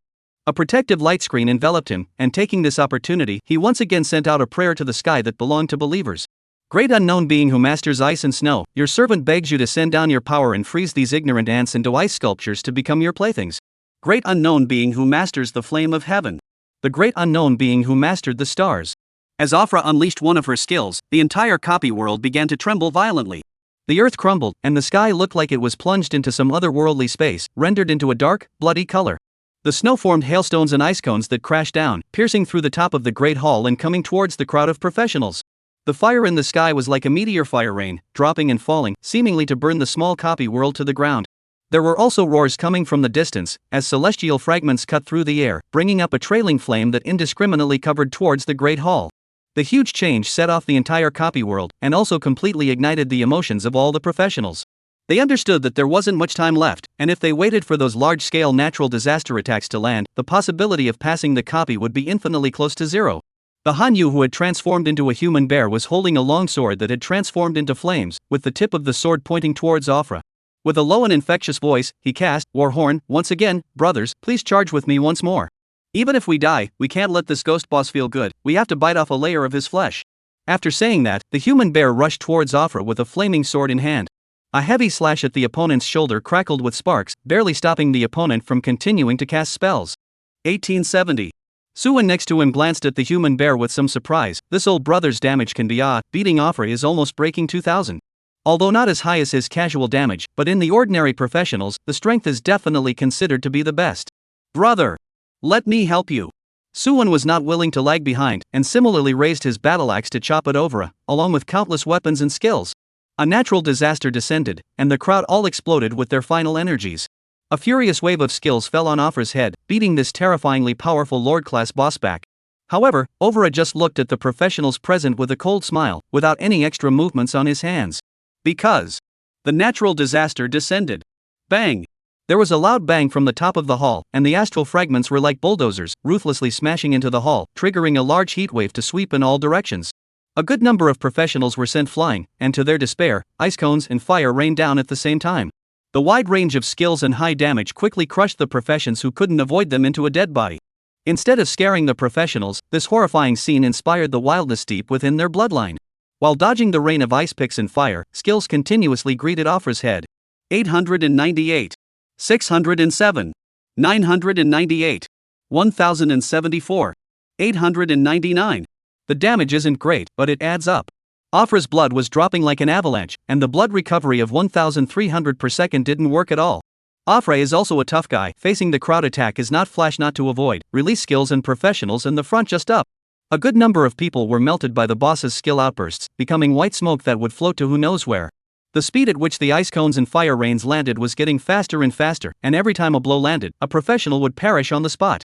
A protective light screen enveloped him, and taking this opportunity, he once again sent out a prayer to the sky that belonged to believers. Great unknown being who masters ice and snow, your servant begs you to send down your power and freeze these ignorant ants into ice sculptures to become your playthings.
Great unknown being who masters the flame of heaven.
The great unknown being who mastered the stars.
As Afra unleashed one of her skills, the entire copy world began to tremble violently.
The earth crumbled, and the sky looked like it was plunged into some otherworldly space, rendered into a dark, bloody color. The snow formed hailstones and ice cones that crashed down, piercing through the top of the great hall and coming towards the crowd of professionals. The fire in the sky was like a meteor fire rain, dropping and falling, seemingly to burn the small copy world to the ground. There were also roars coming from the distance, as celestial fragments cut through the air, bringing up a trailing flame that indiscriminately covered towards the great hall. The huge change set off the entire copy world, and also completely ignited the emotions of all the professionals. They understood that there wasn't much time left, and if they waited for those large-scale natural disaster attacks to land, the possibility of passing the copy would be infinitely close to zero. The Hanyu who had transformed into a human bear was holding a long sword that had transformed into flames, with the tip of the sword pointing towards Afra. With a low and infectious voice, he cast, War Horn, once again, brothers, please charge with me once more. Even if we die, we can't let this ghost boss feel good, we have to bite off a layer of his flesh. After saying that, the human bear rushed towards Afra with a flaming sword in hand. A heavy slash at the opponent's shoulder crackled with sparks, barely stopping the opponent from continuing to cast spells.
1870.
Suwon next to him glanced at the human bear with some surprise. This old brother's damage can be beating Afra is almost breaking 2,000. Although not as high as his casual damage, but in the ordinary professionals, the strength is definitely considered to be the best.
Brother, let me help you.
Suwon was not willing to lag behind, and similarly raised his battle axe to chop at Afra, along with countless weapons and skills. A natural disaster descended, and the crowd all exploded with their final energies. A furious wave of skills fell on Afra's head, beating this terrifyingly powerful Lord-class boss back. However, Afra just looked at the professionals present with a cold smile, without any extra movements on his hands.
Because the natural disaster descended. Bang!
There was a loud bang from the top of the hall, and the astral fragments were like bulldozers, ruthlessly smashing into the hall, triggering a large heatwave to sweep in all directions. A good number of professionals were sent flying, and to their despair, ice cones and fire rained down at the same time. The wide range of skills and high damage quickly crushed the professions who couldn't avoid them into a dead body. Instead of scaring the professionals, this horrifying scene inspired the wildness deep within their bloodline. While dodging the rain of ice picks and fire, skills continuously greeted Afra's head.
898. 607. 998. 1074. 899.
The damage isn't great, but it adds up. Afra's blood was dropping like an avalanche, and the blood recovery of 1,300 per second didn't work at all. Afra is also a tough guy, facing the crowd attack is not flash not to avoid, release skills and professionals in the front just up. A good number of people were melted by the boss's skill outbursts, becoming white smoke that would float to who knows where. The speed at which the ice cones and fire rains landed was getting faster and faster, and every time a blow landed, a professional would perish on the spot.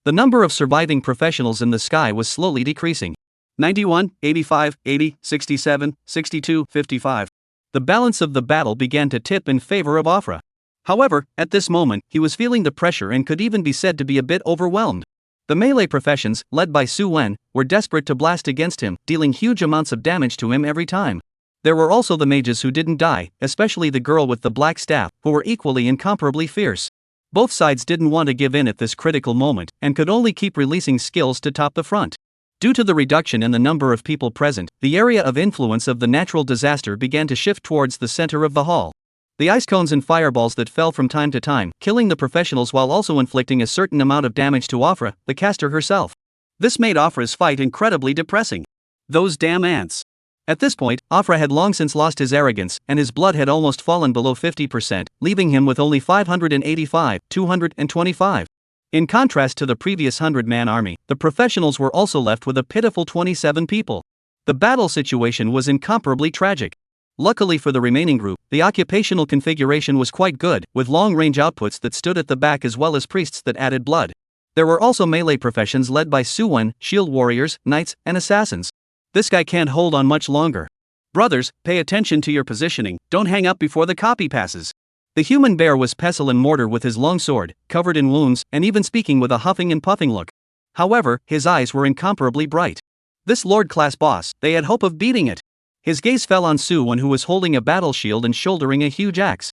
The number of surviving professionals in the sky was slowly decreasing.
91, 85, 80, 67, 62, 55.
The balance of the battle began to tip in favor of Afra. However, at this moment, he was feeling the pressure and could even be said to be a bit overwhelmed. The melee professions, led by Suwon, were desperate to blast against him, dealing huge amounts of damage to him every time. There were also the mages who didn't die, especially the girl with the black staff, who were equally incomparably fierce. Both sides didn't want to give in at this critical moment, and could only keep releasing skills to top the front.
Due to the reduction in the number of people present, the area of influence of the natural disaster began to shift towards the center of the hall. The ice cones and fireballs that fell from time to time, killing the professionals while also inflicting a certain amount of damage to Afra, the caster herself. This made Afra's fight incredibly depressing. Those damn ants. At this point, Afra had long since lost his arrogance, and his blood had almost fallen below 50%, leaving him with only 225. In contrast to the previous 100-man army, the professionals were also left with a pitiful 27 people. The battle situation was incomparably tragic. Luckily for the remaining group, the occupational configuration was quite good, with long-range outputs that stood at the back as well as priests that added blood. There were also melee professions led by Suwon, shield warriors, knights, and assassins. This guy can't hold on much longer. Brothers, pay attention to your positioning, don't hang up before the copy passes. The human bear was pestle and mortar with his long sword, covered in wounds, and even speaking with a huffing and puffing look. However, his eyes were incomparably bright. This Lord-class boss, they had hope of beating it. His gaze fell on Suwon, who was holding a battle shield and shouldering a huge axe.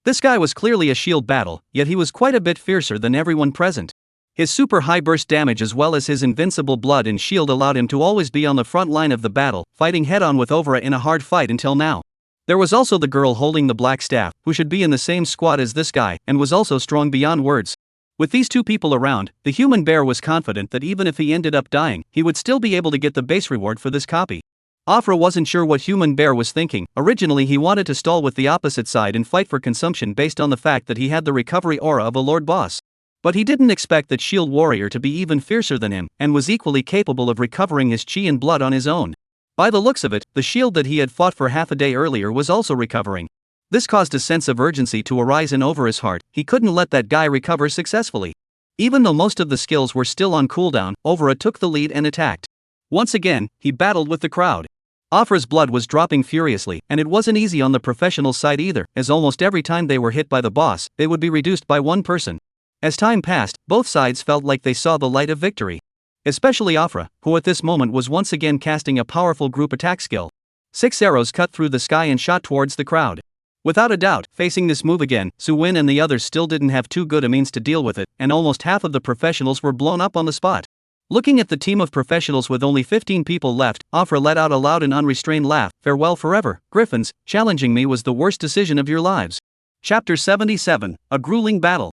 This guy was clearly a shield battle, yet he was quite a bit fiercer than everyone present. His super high burst damage as well as his invincible blood and shield allowed him to always be on the front line of the battle, fighting head-on with Ovra in a hard fight until now. There was also the girl holding the black staff, who should be in the same squad as this guy, and was also strong beyond words. With these two people around, the human bear was confident that even if he ended up dying, he would still be able to get the base reward for this copy. Afra wasn't sure what human bear was thinking. Originally he wanted to stall with the opposite side and fight for consumption based on the fact that he had the recovery aura of a lord boss. But he didn't expect that shield warrior to be even fiercer than him, and was equally capable of recovering his chi and blood on his own. By the looks of it, the shield that he had fought for half a day earlier was also recovering. This caused a sense of urgency to arise in Over's heart. He couldn't let that guy recover successfully. Even though most of the skills were still on cooldown, Ovra took the lead and attacked. Once again, he battled with the crowd. Afra's blood was dropping furiously, and it wasn't easy on the professional side either, as almost every time they were hit by the boss, they would be reduced by one person. As time passed, both sides felt like they saw the light of victory. Especially Afra, who at this moment was once again casting a powerful group attack skill. 6 arrows cut through the sky and shot towards the crowd. Without a doubt, facing this move again, Suwon and the others still didn't have too good a means to deal with it, and almost half of the professionals were blown up on the spot. Looking at the team of professionals with only 15 people left, Afra let out a loud and unrestrained laugh. Farewell forever, Griffins, challenging me was the worst decision of your lives. Chapter 77, A Grueling Battle.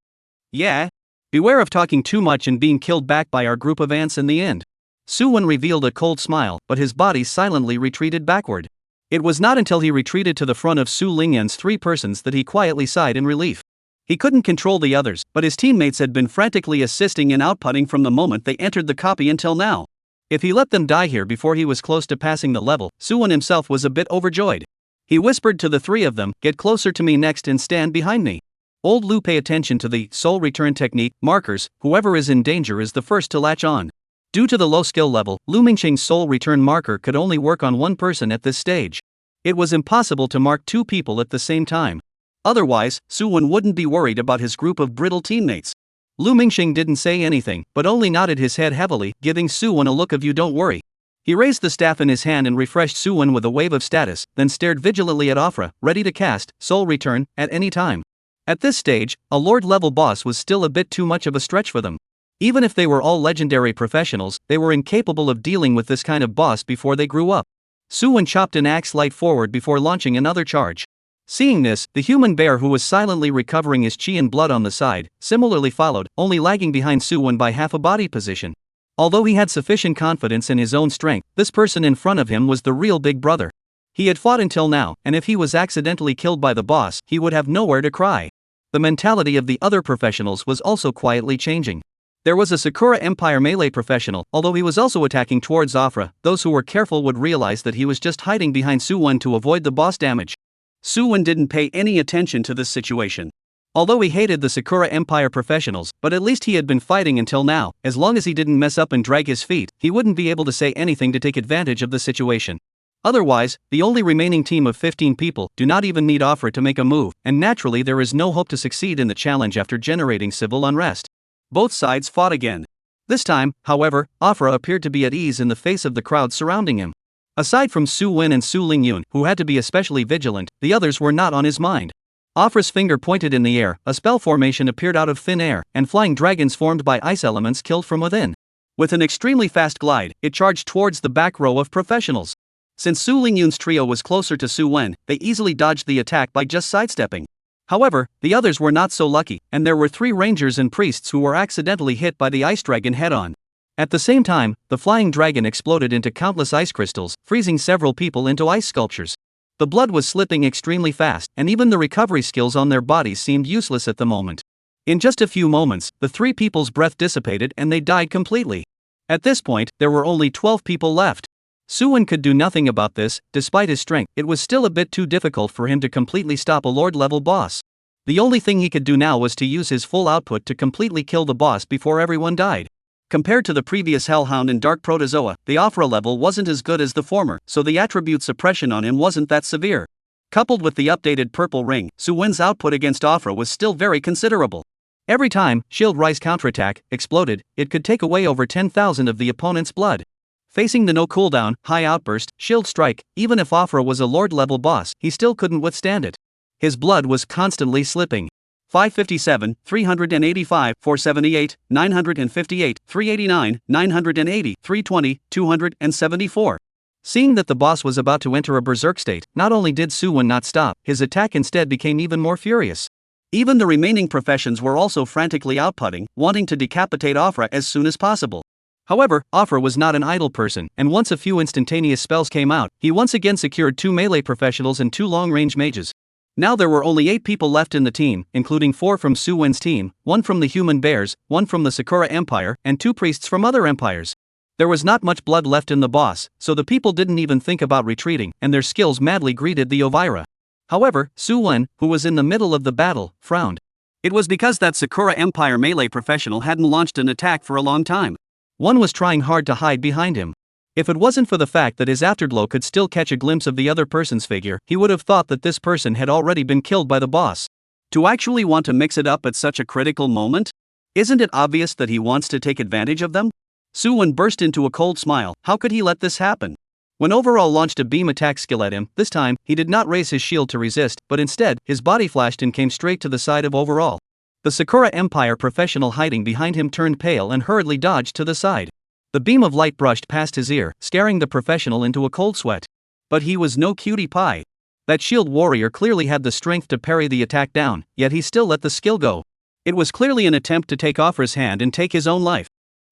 Yeah? Beware of talking too much and being killed back by our group of ants in the end. Suwon revealed a cold smile, but his body silently retreated backward. It was not until he retreated to the front of Su Lingyan's 3 persons that he quietly sighed in relief. He couldn't control the others, but his teammates had been frantically assisting in outputting from the moment they entered the copy until now. If he let them die here before he was close to passing the level, Suwon himself was a bit overjoyed. He whispered to the 3 of them, "Get closer to me next and stand behind me." Old Lu, pay attention to the soul return technique markers. Whoever is in danger is the first to latch on. Due to the low skill level, Lu Mingqing's soul return marker could only work on one person at this stage. It was impossible to mark 2 people at the same time. Otherwise, Suwon wouldn't be worried about his group of brittle teammates. Lu Mingqing didn't say anything, but only nodded his head heavily, giving Suwon a look of "you don't worry." He raised the staff in his hand and refreshed Suwon with a wave of status, then stared vigilantly at Afra, ready to cast soul return at any time. At this stage, a lord-level boss was still a bit too much of a stretch for them. Even if they were all legendary professionals, they were incapable of dealing with this kind of boss before they grew up. Suwon chopped an axe light forward before launching another charge. Seeing this, the human bear, who was silently recovering his chi and blood on the side, similarly followed, only lagging behind Suwon by half a body position. Although he had sufficient confidence in his own strength, this person in front of him was the real big brother. He had fought until now, and if he was accidentally killed by the boss, he would have nowhere to cry. The mentality of the other professionals was also quietly changing. There was a Sakura Empire melee professional, although he was also attacking towards Afra. Those who were careful would realize that he was just hiding behind Suwon to avoid the boss damage. Suwon didn't pay any attention to this situation. Although he hated the Sakura Empire professionals, but at least he had been fighting until now. As long as he didn't mess up and drag his feet, he wouldn't be able to say anything to take advantage of the situation. Otherwise, the only remaining team of 15 people do not even need Afra to make a move, and naturally there is no hope to succeed in the challenge after generating civil unrest. Both sides fought again. This time, however, Afra appeared to be at ease in the face of the crowd surrounding him. Aside from Su Wen and Su Lingyun, who had to be especially vigilant, the others were not on his mind. Afra's finger pointed in the air, a spell formation appeared out of thin air, and flying dragons formed by ice elements killed from within. With an extremely fast glide, it charged towards the back row of professionals. Since Su Lingyun's trio was closer to Su Wen, they easily dodged the attack by just sidestepping. However, the others were not so lucky, and there were 3 rangers and priests who were accidentally hit by the ice dragon head-on. At the same time, the flying dragon exploded into countless ice crystals, freezing several people into ice sculptures. The blood was slipping extremely fast, and even the recovery skills on their bodies seemed useless at the moment. In just a few moments, the 3 people's breath dissipated and they died completely. At this point, there were only 12 people left. Su Wen could do nothing about this. Despite his strength, it was still a bit too difficult for him to completely stop a Lord-level boss. The only thing he could do now was to use his full output to completely kill the boss before everyone died. Compared to the previous Hellhound and Dark Protozoa, the Aphra level wasn't as good as the former, so the attribute suppression on him wasn't that severe. Coupled with the updated purple ring, Su Wen's output against Aphra was still very considerable. Every time Shield Rise Counterattack exploded, it could take away over 10,000 of the opponent's blood. Facing the no cooldown, high outburst, Shield Strike, even if Aphra was a Lord-level boss, he still couldn't withstand it. His blood was constantly slipping. 557, 385, 478, 958, 389, 980, 320, 274. Seeing that the boss was about to enter a berserk state, not only did Su Wen not stop, his attack instead became even more furious. Even the remaining professions were also frantically outputting, wanting to decapitate Aphra as soon as possible. However, Aphra was not an idle person, and once a few instantaneous spells came out, he once again secured 2 melee professionals and 2 long-range mages. Now there were only 8 people left in the team, including 4 from Su Wen's team, 1 from the Human Bears, 1 from the Sakura Empire, and 2 priests from other empires. There was not much blood left in the boss, so the people didn't even think about retreating, and their skills madly greeted the Ovira. However, Su Wen, who was in the middle of the battle, frowned. It was because that Sakura Empire melee professional hadn't launched an attack for a long time. One was trying hard to hide behind him. If it wasn't for the fact that his afterglow could still catch a glimpse of the other person's figure, he would have thought that this person had already been killed by the boss. To actually want to mix it up at such a critical moment? Isn't it obvious that he wants to take advantage of them? Su Wen burst into a cold smile. How could he let this happen? When Overall launched a beam attack skill at him, this time, he did not raise his shield to resist, but instead, his body flashed and came straight to the side of Overall. The Sakura Empire professional hiding behind him turned pale and hurriedly dodged to the side. The beam of light brushed past his ear, scaring the professional into a cold sweat. But he was no cutie pie. That shield warrior clearly had the strength to parry the attack down, yet he still let the skill go. It was clearly an attempt to take Aphra's hand and take his own life.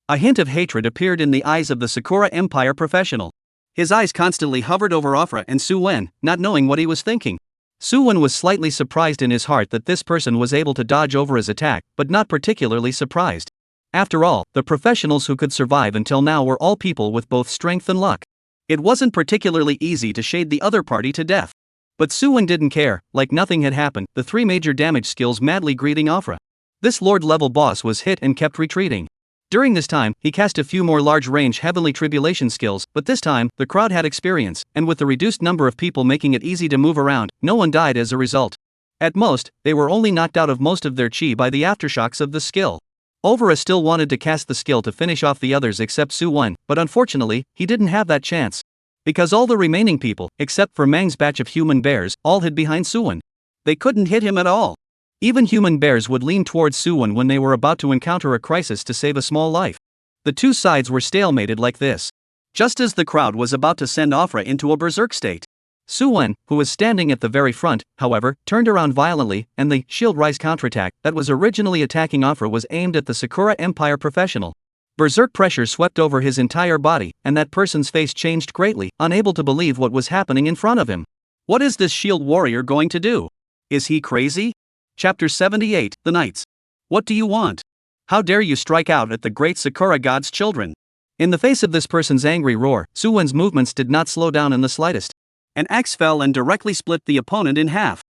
A hint of hatred appeared in the eyes of the Sakura Empire professional. His eyes constantly hovered over Aphra and Su Wen, not knowing what he was thinking. Su Wen was slightly surprised in his heart that this person was able to dodge over his attack, but not particularly surprised. After all, the professionals who could survive until now were all people with both strength and luck. It wasn't particularly easy to shade the other party to death. But Su Wen didn't care, like nothing had happened, the 3 major damage skills madly greeting Aphra. This Lord-level boss was hit and kept retreating. During this time, he cast a few more large-range Heavenly Tribulation skills, but this time, the crowd had experience, and with the reduced number of people making it easy to move around, no one died as a result. At most, they were only knocked out of most of their chi by the aftershocks of the skill. Overa still wanted to cast the skill to finish off the others except Su Wen, but unfortunately, he didn't have that chance. Because all the remaining people, except for Mang's batch of Human Bears, all hid behind Su Wen. They couldn't hit him at all. Even Human Bears would lean towards Su Wen when they were about to encounter a crisis to save a small life. The two sides were stalemated like this. Just as the crowd was about to send Aphra into a berserk state, Su Wen, who was standing at the very front, however, turned around violently, and the shield rise counterattack that was originally attacking Aphra was aimed at the Sakura Empire professional. Berserk pressure swept over his entire body, and that person's face changed greatly, unable to believe what was happening in front of him. What is this shield warrior going to do? Is he crazy? Chapter 78, The Knights. What do you want? How dare you strike out at the great Sakura god's children? In the face of this person's angry roar, Su Wen's movements did not slow down in the slightest. An axe fell and directly split the opponent in half.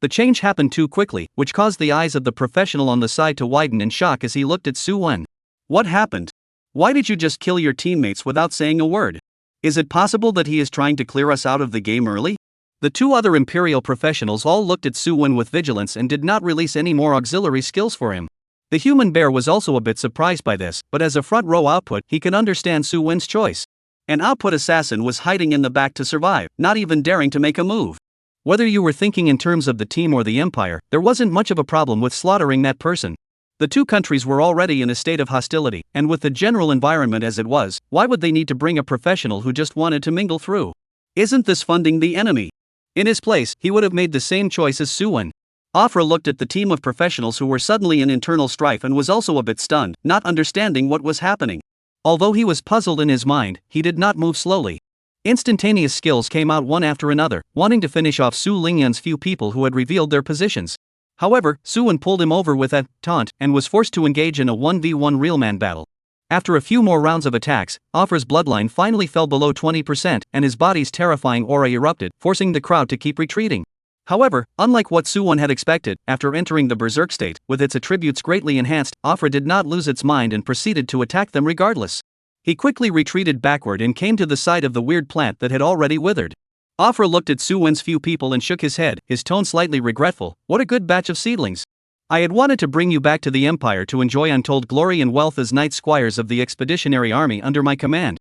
The change happened too quickly, which caused the eyes of the professional on the side to widen in shock as he looked at Su Wen. What happened? Why did you just kill your teammates without saying a word? Is it possible that he is trying to clear us out of the game early? The two other Imperial professionals all looked at Su Wen with vigilance and did not release any more auxiliary skills for him. The Human Bear was also a bit surprised by this, but as a front row output, he could understand Su Wen's choice. An output assassin was hiding in the back to survive, not even daring to make a move. Whether you were thinking in terms of the team or the Empire, there wasn't much of a problem with slaughtering that person. The two countries were already in a state of hostility, and with the general environment as it was, why would they need to bring a professional who just wanted to mingle through? Isn't this funding the enemy? In his place, he would have made the same choice as Suwon. Afra looked at the team of professionals who were suddenly in internal strife and was also a bit stunned, not understanding what was happening. Although he was puzzled in his mind, he did not move slowly. Instantaneous skills came out one after another, wanting to finish off Su Lingyan's few people who had revealed their positions. However, Suwon pulled him over with a taunt and was forced to engage in a 1v1 real man battle. After a few more rounds of attacks, Afra's bloodline finally fell below 20% and his body's terrifying aura erupted, forcing the crowd to keep retreating. However, unlike what Suwon had expected, after entering the Berserk state, with its attributes greatly enhanced, Afra did not lose its mind and proceeded to attack them regardless. He quickly retreated backward and came to the side of the weird plant that had already withered. Afra looked at Suwon's few people and shook his head, his tone slightly regretful. What a good batch of seedlings. I had wanted to bring you back to the Empire to enjoy untold glory and wealth as knight squires of the expeditionary army under my command.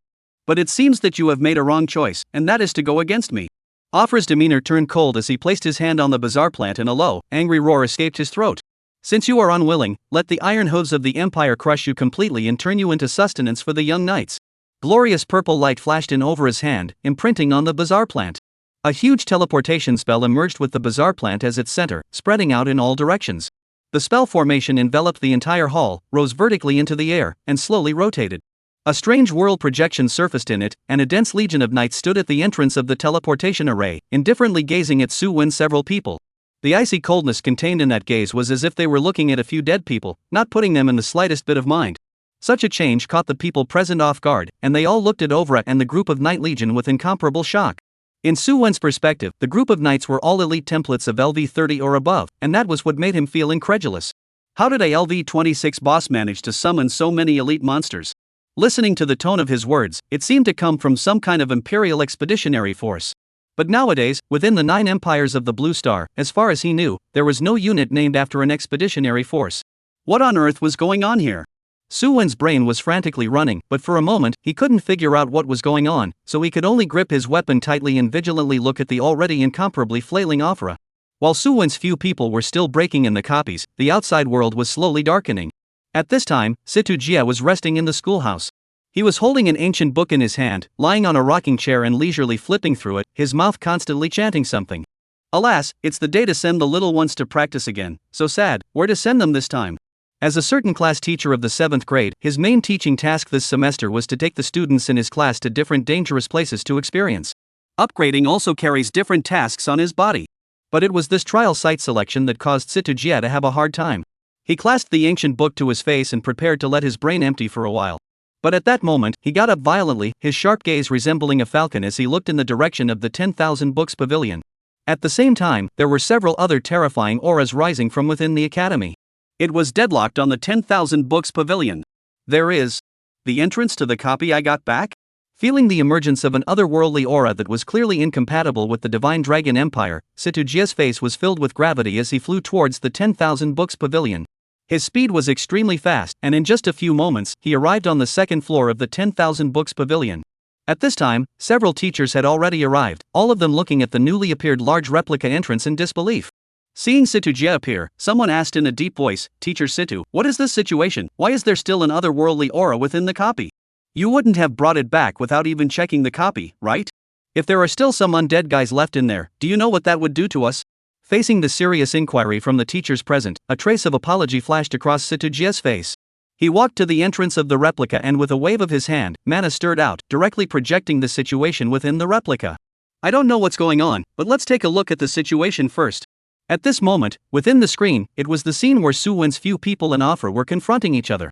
But it seems that you have made a wrong choice, and that is to go against me. Afra's demeanor turned cold as he placed his hand on the bizarre plant and a low, angry roar escaped his throat. Since you are unwilling, let the iron hooves of the Empire crush you completely and turn you into sustenance for the young knights. Glorious purple light flashed in over his hand, imprinting on the bizarre plant. A huge teleportation spell emerged with the bizarre plant as its center, spreading out in all directions. The spell formation enveloped the entire hall, rose vertically into the air, and slowly rotated. A strange world projection surfaced in it, and a dense legion of knights stood at the entrance of the teleportation array, indifferently gazing at Suwon's several people. The icy coldness contained in that gaze was as if they were looking at a few dead people, not putting them in the slightest bit of mind. Such a change caught the people present off guard, and they all looked at Ovra and the group of Knight Legion with incomparable shock. In Suwon's perspective, the group of knights were all elite templates of LV30 or above, and that was what made him feel incredulous. How did a LV26 boss manage to summon so many elite monsters? Listening to the tone of his words, it seemed to come from some kind of Imperial expeditionary force. But nowadays, within the 9 empires of the Blue Star, as far as he knew, there was no unit named after an expeditionary force. What on earth was going on here? Suwon's brain was frantically running, but for a moment, he couldn't figure out what was going on, so he could only grip his weapon tightly and vigilantly look at the already incomparably flailing Afra. While Suwon's few people were still breaking in the copies, the outside world was slowly darkening. At this time, Situjia was resting in the schoolhouse. He was holding an ancient book in his hand, lying on a rocking chair and leisurely flipping through it, his mouth constantly chanting something. Alas, it's the day to send the little ones to practice again, so sad, where to send them this time? As a certain class teacher of the 7th grade, his main teaching task this semester was to take the students in his class to different dangerous places to experience. Upgrading also carries different tasks on his body. But it was this trial site selection that caused Situjia to have a hard time. He clasped the ancient book to his face and prepared to let his brain empty for a while. But at that moment, he got up violently, his sharp gaze resembling a falcon as he looked in the direction of the 10,000 Books Pavilion. At the same time, there were several other terrifying auras rising from within the academy. It was deadlocked on the 10,000 Books Pavilion. There is the entrance to the copy I got back? Feeling the emergence of an otherworldly aura that was clearly incompatible with the Divine Dragon Empire, Situjia's face was filled with gravity as he flew towards the 10,000 Books Pavilion. His speed was extremely fast, and in just a few moments, he arrived on the second floor of the 10,000 Books Pavilion. At this time, several teachers had already arrived, all of them looking at the newly appeared large replica entrance in disbelief. Seeing Situjia appear, someone asked in a deep voice, "Teacher Situ, what is this situation? Why is there still an otherworldly aura within the copy? You wouldn't have brought it back without even checking the copy, right? If there are still some undead guys left in there, do you know what that would do to us?" Facing the serious inquiry from the teachers present, a trace of apology flashed across Situjia's face. He walked to the entrance of the replica and with a wave of his hand, mana stirred out, directly projecting the situation within the replica. "I don't know what's going on, but let's take a look at the situation first." At this moment, within the screen, it was the scene where Suwon's few people and Afra were confronting each other.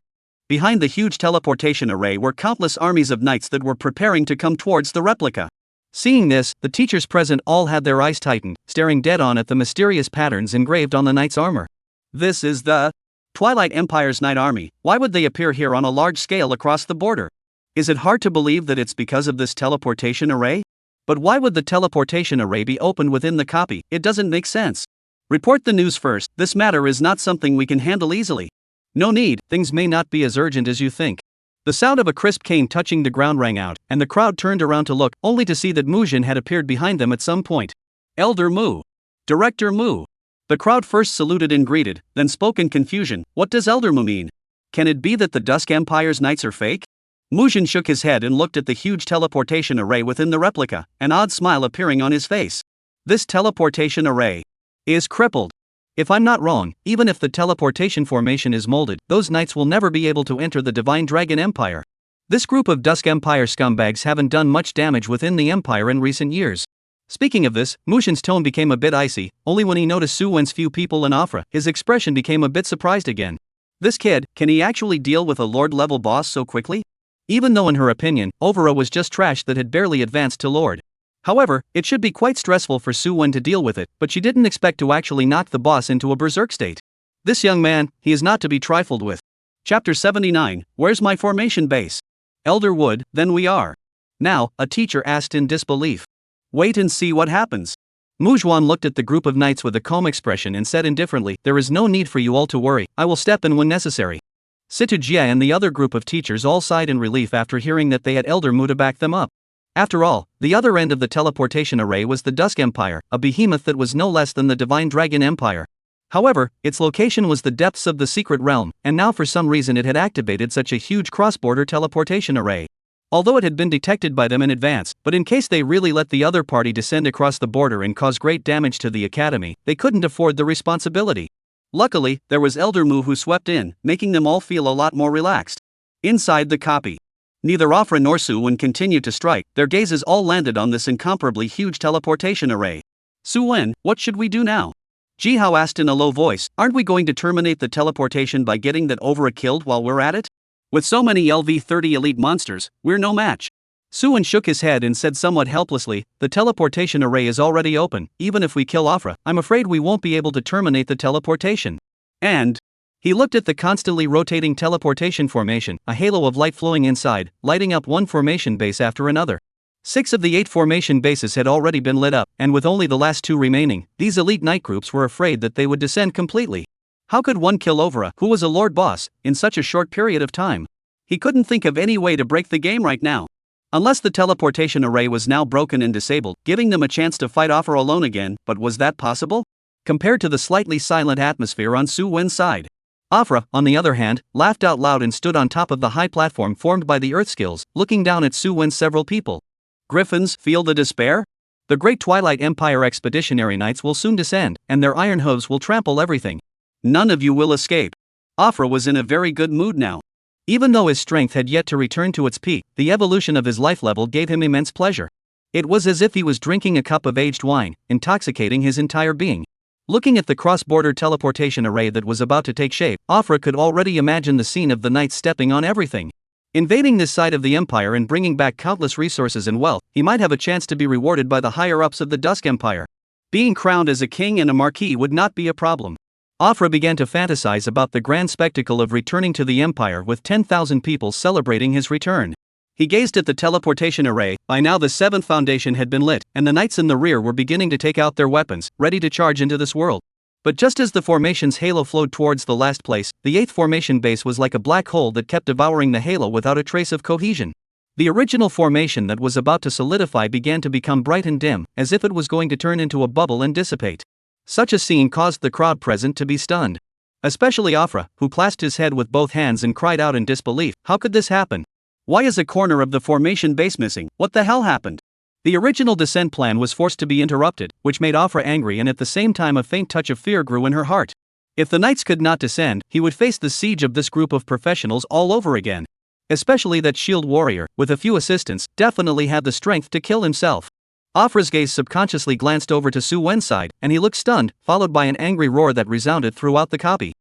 Behind the huge teleportation array were countless armies of knights that were preparing to come towards the replica. Seeing this, the teachers present all had their eyes tightened, staring dead on at the mysterious patterns engraved on the knight's armor. This is the Twilight Empire's Knight Army. Why would they appear here on a large scale across the border? Is it hard to believe that it's because of this teleportation array? But why would the teleportation array be opened within the copy? It doesn't make sense. Report the news first, this matter is not something we can handle easily. No need, things may not be as urgent as you think. The sound of a crisp cane touching the ground rang out, and the crowd turned around to look, only to see that Mujin had appeared behind them at some point. Elder Mu. Director Mu. The crowd first saluted and greeted, then spoke in confusion. What does Elder Mu mean? Can it be that the Dusk Empire's knights are fake? Mujin shook his head and looked at the huge teleportation array within the replica, an odd smile appearing on his face. This teleportation array is crippled. If I'm not wrong, even if the teleportation formation is molded, those knights will never be able to enter the Divine Dragon Empire. This group of Dusk Empire scumbags haven't done much damage within the Empire in recent years. Speaking of this, Mushin's tone became a bit icy. Only when he noticed Su Wen's few people in Afra, his expression became a bit surprised again. This kid, can he actually deal with a Lord-level boss so quickly? Even though in her opinion, Overa was just trash that had barely advanced to Lord. However, it should be quite stressful for Su Wen to deal with it, but she didn't expect to actually knock the boss into a berserk state. This young man, he is not to be trifled with. Chapter 79, Where's my formation base? Elder Wood, then we are. Now, a teacher asked in disbelief. Wait and see what happens. Muzhuan looked at the group of knights with a calm expression and said indifferently, there is no need for you all to worry, I will step in when necessary. Situjia and the other group of teachers all sighed in relief after hearing that they had Elder Mu to back them up. After all, the other end of the teleportation array was the Dusk Empire, a behemoth that was no less than the Divine Dragon Empire. However, its location was the depths of the secret realm, and now for some reason it had activated such a huge cross-border teleportation array. Although it had been detected by them in advance, but in case they really let the other party descend across the border and cause great damage to the academy, they couldn't afford the responsibility. Luckily, there was Elder Mu who swept in, making them all feel a lot more relaxed. Inside the copy, neither Afra nor Su Wen continued to strike, their gazes all landed on this incomparably huge teleportation array. Su Wen, what should we do now? Jihao asked in a low voice, aren't we going to terminate the teleportation by getting that Overa killed while we're at it? With so many LV-30 elite monsters, we're no match. Su Wen shook his head and said somewhat helplessly, the teleportation array is already open, even if we kill Afra, I'm afraid we won't be able to terminate the teleportation. And he looked at the constantly rotating teleportation formation, a halo of light flowing inside, lighting up one formation base after another. 6 of the 8 formation bases had already been lit up, and with only the last 2 remaining, these elite knight groups were afraid that they would descend completely. How could one kill Overa, who was a lord boss, in such a short period of time? He couldn't think of any way to break the game right now. Unless the teleportation array was now broken and disabled, giving them a chance to fight Afra alone again, but was that possible? Compared to the slightly silent atmosphere on Su Wen's side. Afra, on the other hand, laughed out loud and stood on top of the high platform formed by the earth skills, looking down at Su Wen's several people. Griffins, feel the despair? The great Twilight Empire expeditionary knights will soon descend, and their iron hooves will trample everything. None of you will escape. Afra was in a very good mood now. Even though his strength had yet to return to its peak, the evolution of his life level gave him immense pleasure. It was as if he was drinking a cup of aged wine, intoxicating his entire being. Looking at the cross-border teleportation array that was about to take shape, Afra could already imagine the scene of the knights stepping on everything. Invading this side of the empire and bringing back countless resources and wealth, he might have a chance to be rewarded by the higher-ups of the Dusk Empire. Being crowned as a king and a marquis would not be a problem. Afra began to fantasize about the grand spectacle of returning to the Empire with 10,000 people celebrating his return. He gazed at the teleportation array. By now the 7th foundation had been lit, and the knights in the rear were beginning to take out their weapons, ready to charge into this world. But just as the formation's halo flowed towards the last place, the 8th formation base was like a black hole that kept devouring the halo without a trace of cohesion. The original formation that was about to solidify began to become bright and dim, as if it was going to turn into a bubble and dissipate. Such a scene caused the crowd present to be stunned. Especially Afra, who clasped his head with both hands and cried out in disbelief, how could this happen? Why is a corner of the formation base missing? What the hell happened? The original descent plan was forced to be interrupted, which made Afra angry, and at the same time a faint touch of fear grew in her heart. If the knights could not descend, he would face the siege of this group of professionals all over again. Especially that shield warrior, with a few assistants, definitely had the strength to kill himself. Afra's gaze subconsciously glanced over to Su Wen's side, and he looked stunned, followed by an angry roar that resounded throughout the copy.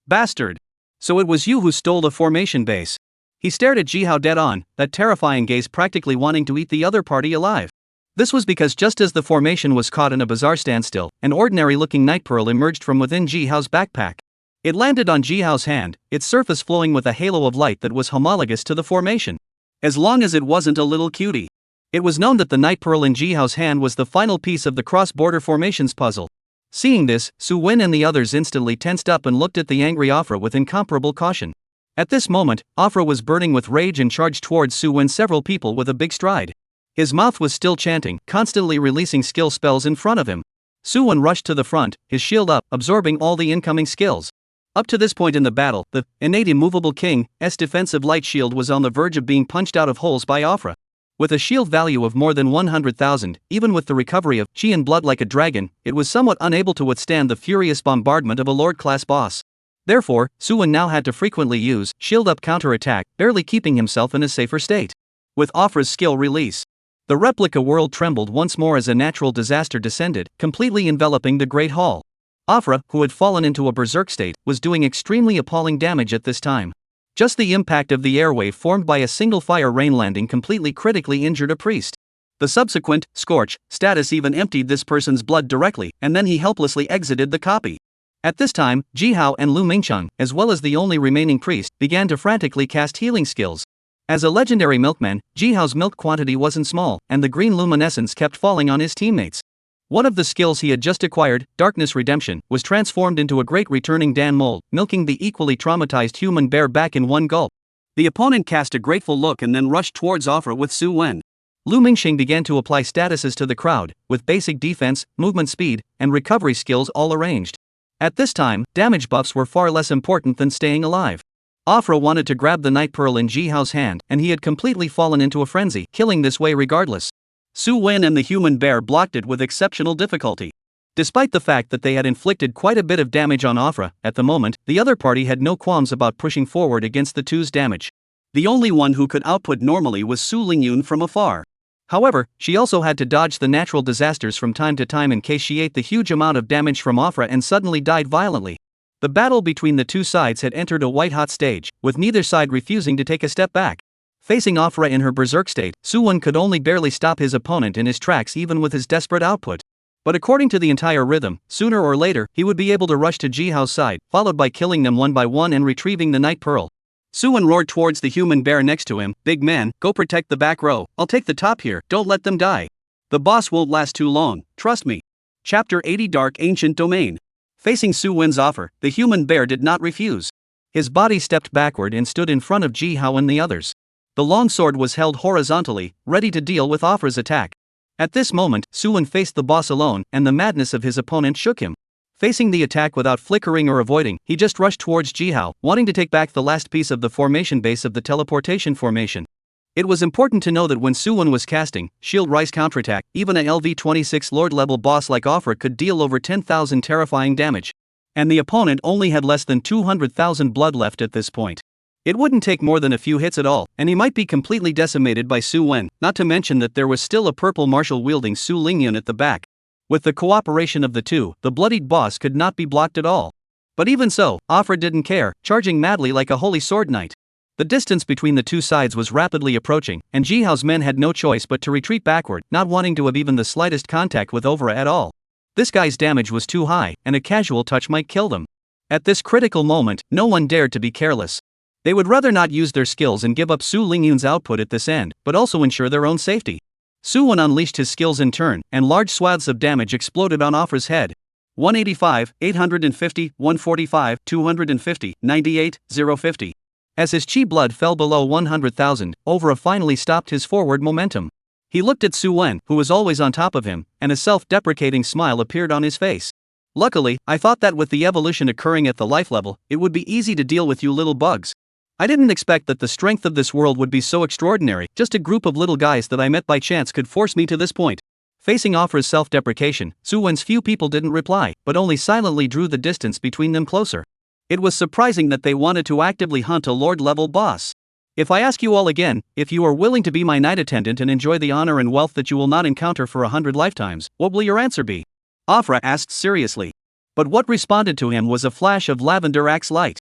Bastard! So it was you who stole the formation base. He stared at Jihao dead on, that terrifying gaze practically wanting to eat the other party alive. This was because just as the formation was caught in a bizarre standstill, an ordinary-looking night pearl emerged from within Jihao's backpack. It landed on Jihao's hand, its surface flowing with a halo of light that was homologous to the formation. As long as it wasn't a little cutie. It was known that the night pearl in Jihao's hand was the final piece of the cross-border formations puzzle. Seeing this, Su Wen and the others instantly tensed up and looked at the angry Afra with incomparable caution. At this moment, Afra was burning with rage and charged towards Su Wen several people with a big stride. His mouth was still chanting, constantly releasing skill spells in front of him. Suwon rushed to the front, his shield up, absorbing all the incoming skills. Up to this point in the battle, the innate immovable king's defensive light shield was on the verge of being punched out of holes by Afra. With a shield value of more than 100,000, even with the recovery of chi and blood like a dragon, it was somewhat unable to withstand the furious bombardment of a Lord-class boss. Therefore, Suwon now had to frequently use shield-up counterattack, barely keeping himself in a safer state. With Afra's skill release, the replica world trembled once more as a natural disaster descended, completely enveloping the Great Hall. Afra, who had fallen into a berserk state, was doing extremely appalling damage at this time. Just the impact of the airwave formed by a single fire rain landing completely critically injured a priest. The subsequent scorch status even emptied this person's blood directly, and then he helplessly exited the copy. At this time, Jihao and Lu Mingcheng, as well as the only remaining priest, began to frantically cast healing skills. As a legendary milkman, Jihao's milk quantity wasn't small, and the green luminescence kept falling on his teammates. One of the skills he had just acquired, Darkness Redemption, was transformed into a great returning Dan mold, milking the equally traumatized human bear back in one gulp. The opponent cast a grateful look and then rushed towards Afra with Su Wen. Lu Mingxing began to apply statuses to the crowd, with basic defense, movement speed, and recovery skills all arranged. At this time, damage buffs were far less important than staying alive. Afra wanted to grab the Night Pearl in Jihao's hand, and he had completely fallen into a frenzy, killing this way regardless. Su Wen and the human bear blocked it with exceptional difficulty. Despite the fact that they had inflicted quite a bit of damage on Afra, at the moment, the other party had no qualms about pushing forward against the two's damage. The only one who could output normally was Su Lingyun from afar. However, she also had to dodge the natural disasters from time to time in case she ate the huge amount of damage from Afra and suddenly died violently. The battle between the two sides had entered a white-hot stage, with neither side refusing to take a step back. Facing Afra in her berserk state, Suwon could only barely stop his opponent in his tracks even with his desperate output. But according to the entire rhythm, sooner or later, he would be able to rush to Jihao's side, followed by killing them one by one and retrieving the Night Pearl. Suwon roared towards the human bear next to him, "Big man, go protect the back row, I'll take the top here, don't let them die. The boss won't last too long, trust me." Chapter 80 Dark Ancient Domain. Facing Su Wen's offer, the human bear did not refuse. His body stepped backward and stood in front of Jihao and the others. The long sword was held horizontally, ready to deal with Afra's attack. At this moment, Suwon faced the boss alone, and the madness of his opponent shook him. Facing the attack without flickering or avoiding, he just rushed towards Jihao, wanting to take back the last piece of the formation base of the teleportation formation. It was important to know that when Suwon was casting Shield Rise Counterattack, even a LV-26 Lord-level boss like Afra could deal over 10,000 terrifying damage. And the opponent only had less than 200,000 blood left at this point. It wouldn't take more than a few hits at all, and he might be completely decimated by Su Wen, not to mention that there was still a purple martial wielding Su Lingyun at the back. With the cooperation of the two, the bloodied boss could not be blocked at all. But even so, Afra didn't care, charging madly like a holy sword knight. The distance between the two sides was rapidly approaching, and Jihao's men had no choice but to retreat backward, not wanting to have even the slightest contact with Afra at all. This guy's damage was too high, and a casual touch might kill them. At this critical moment, no one dared to be careless. They would rather not use their skills and give up Su Lingyun's output at this end, but also ensure their own safety. Suwon unleashed his skills in turn, and large swaths of damage exploded on Afra's head. 185, 850, 145, 250, 98, 050. As his chi blood fell below 100,000, Afra finally stopped his forward momentum. He looked at Su Wen, who was always on top of him, and a self-deprecating smile appeared on his face. "Luckily, I thought that with the evolution occurring at the life level, it would be easy to deal with you little bugs. I didn't expect that the strength of this world would be so extraordinary, just a group of little guys that I met by chance could force me to this point." Facing Afra's self-deprecation, Su Wen's few people didn't reply, but only silently drew the distance between them closer. It was surprising that they wanted to actively hunt a Lord-level boss. "If I ask you all again, if you are willing to be my night attendant and enjoy the honor and wealth that you will not encounter for 100 lifetimes, what will your answer be?" Afra asked seriously. But what responded to him was a flash of lavender axe light.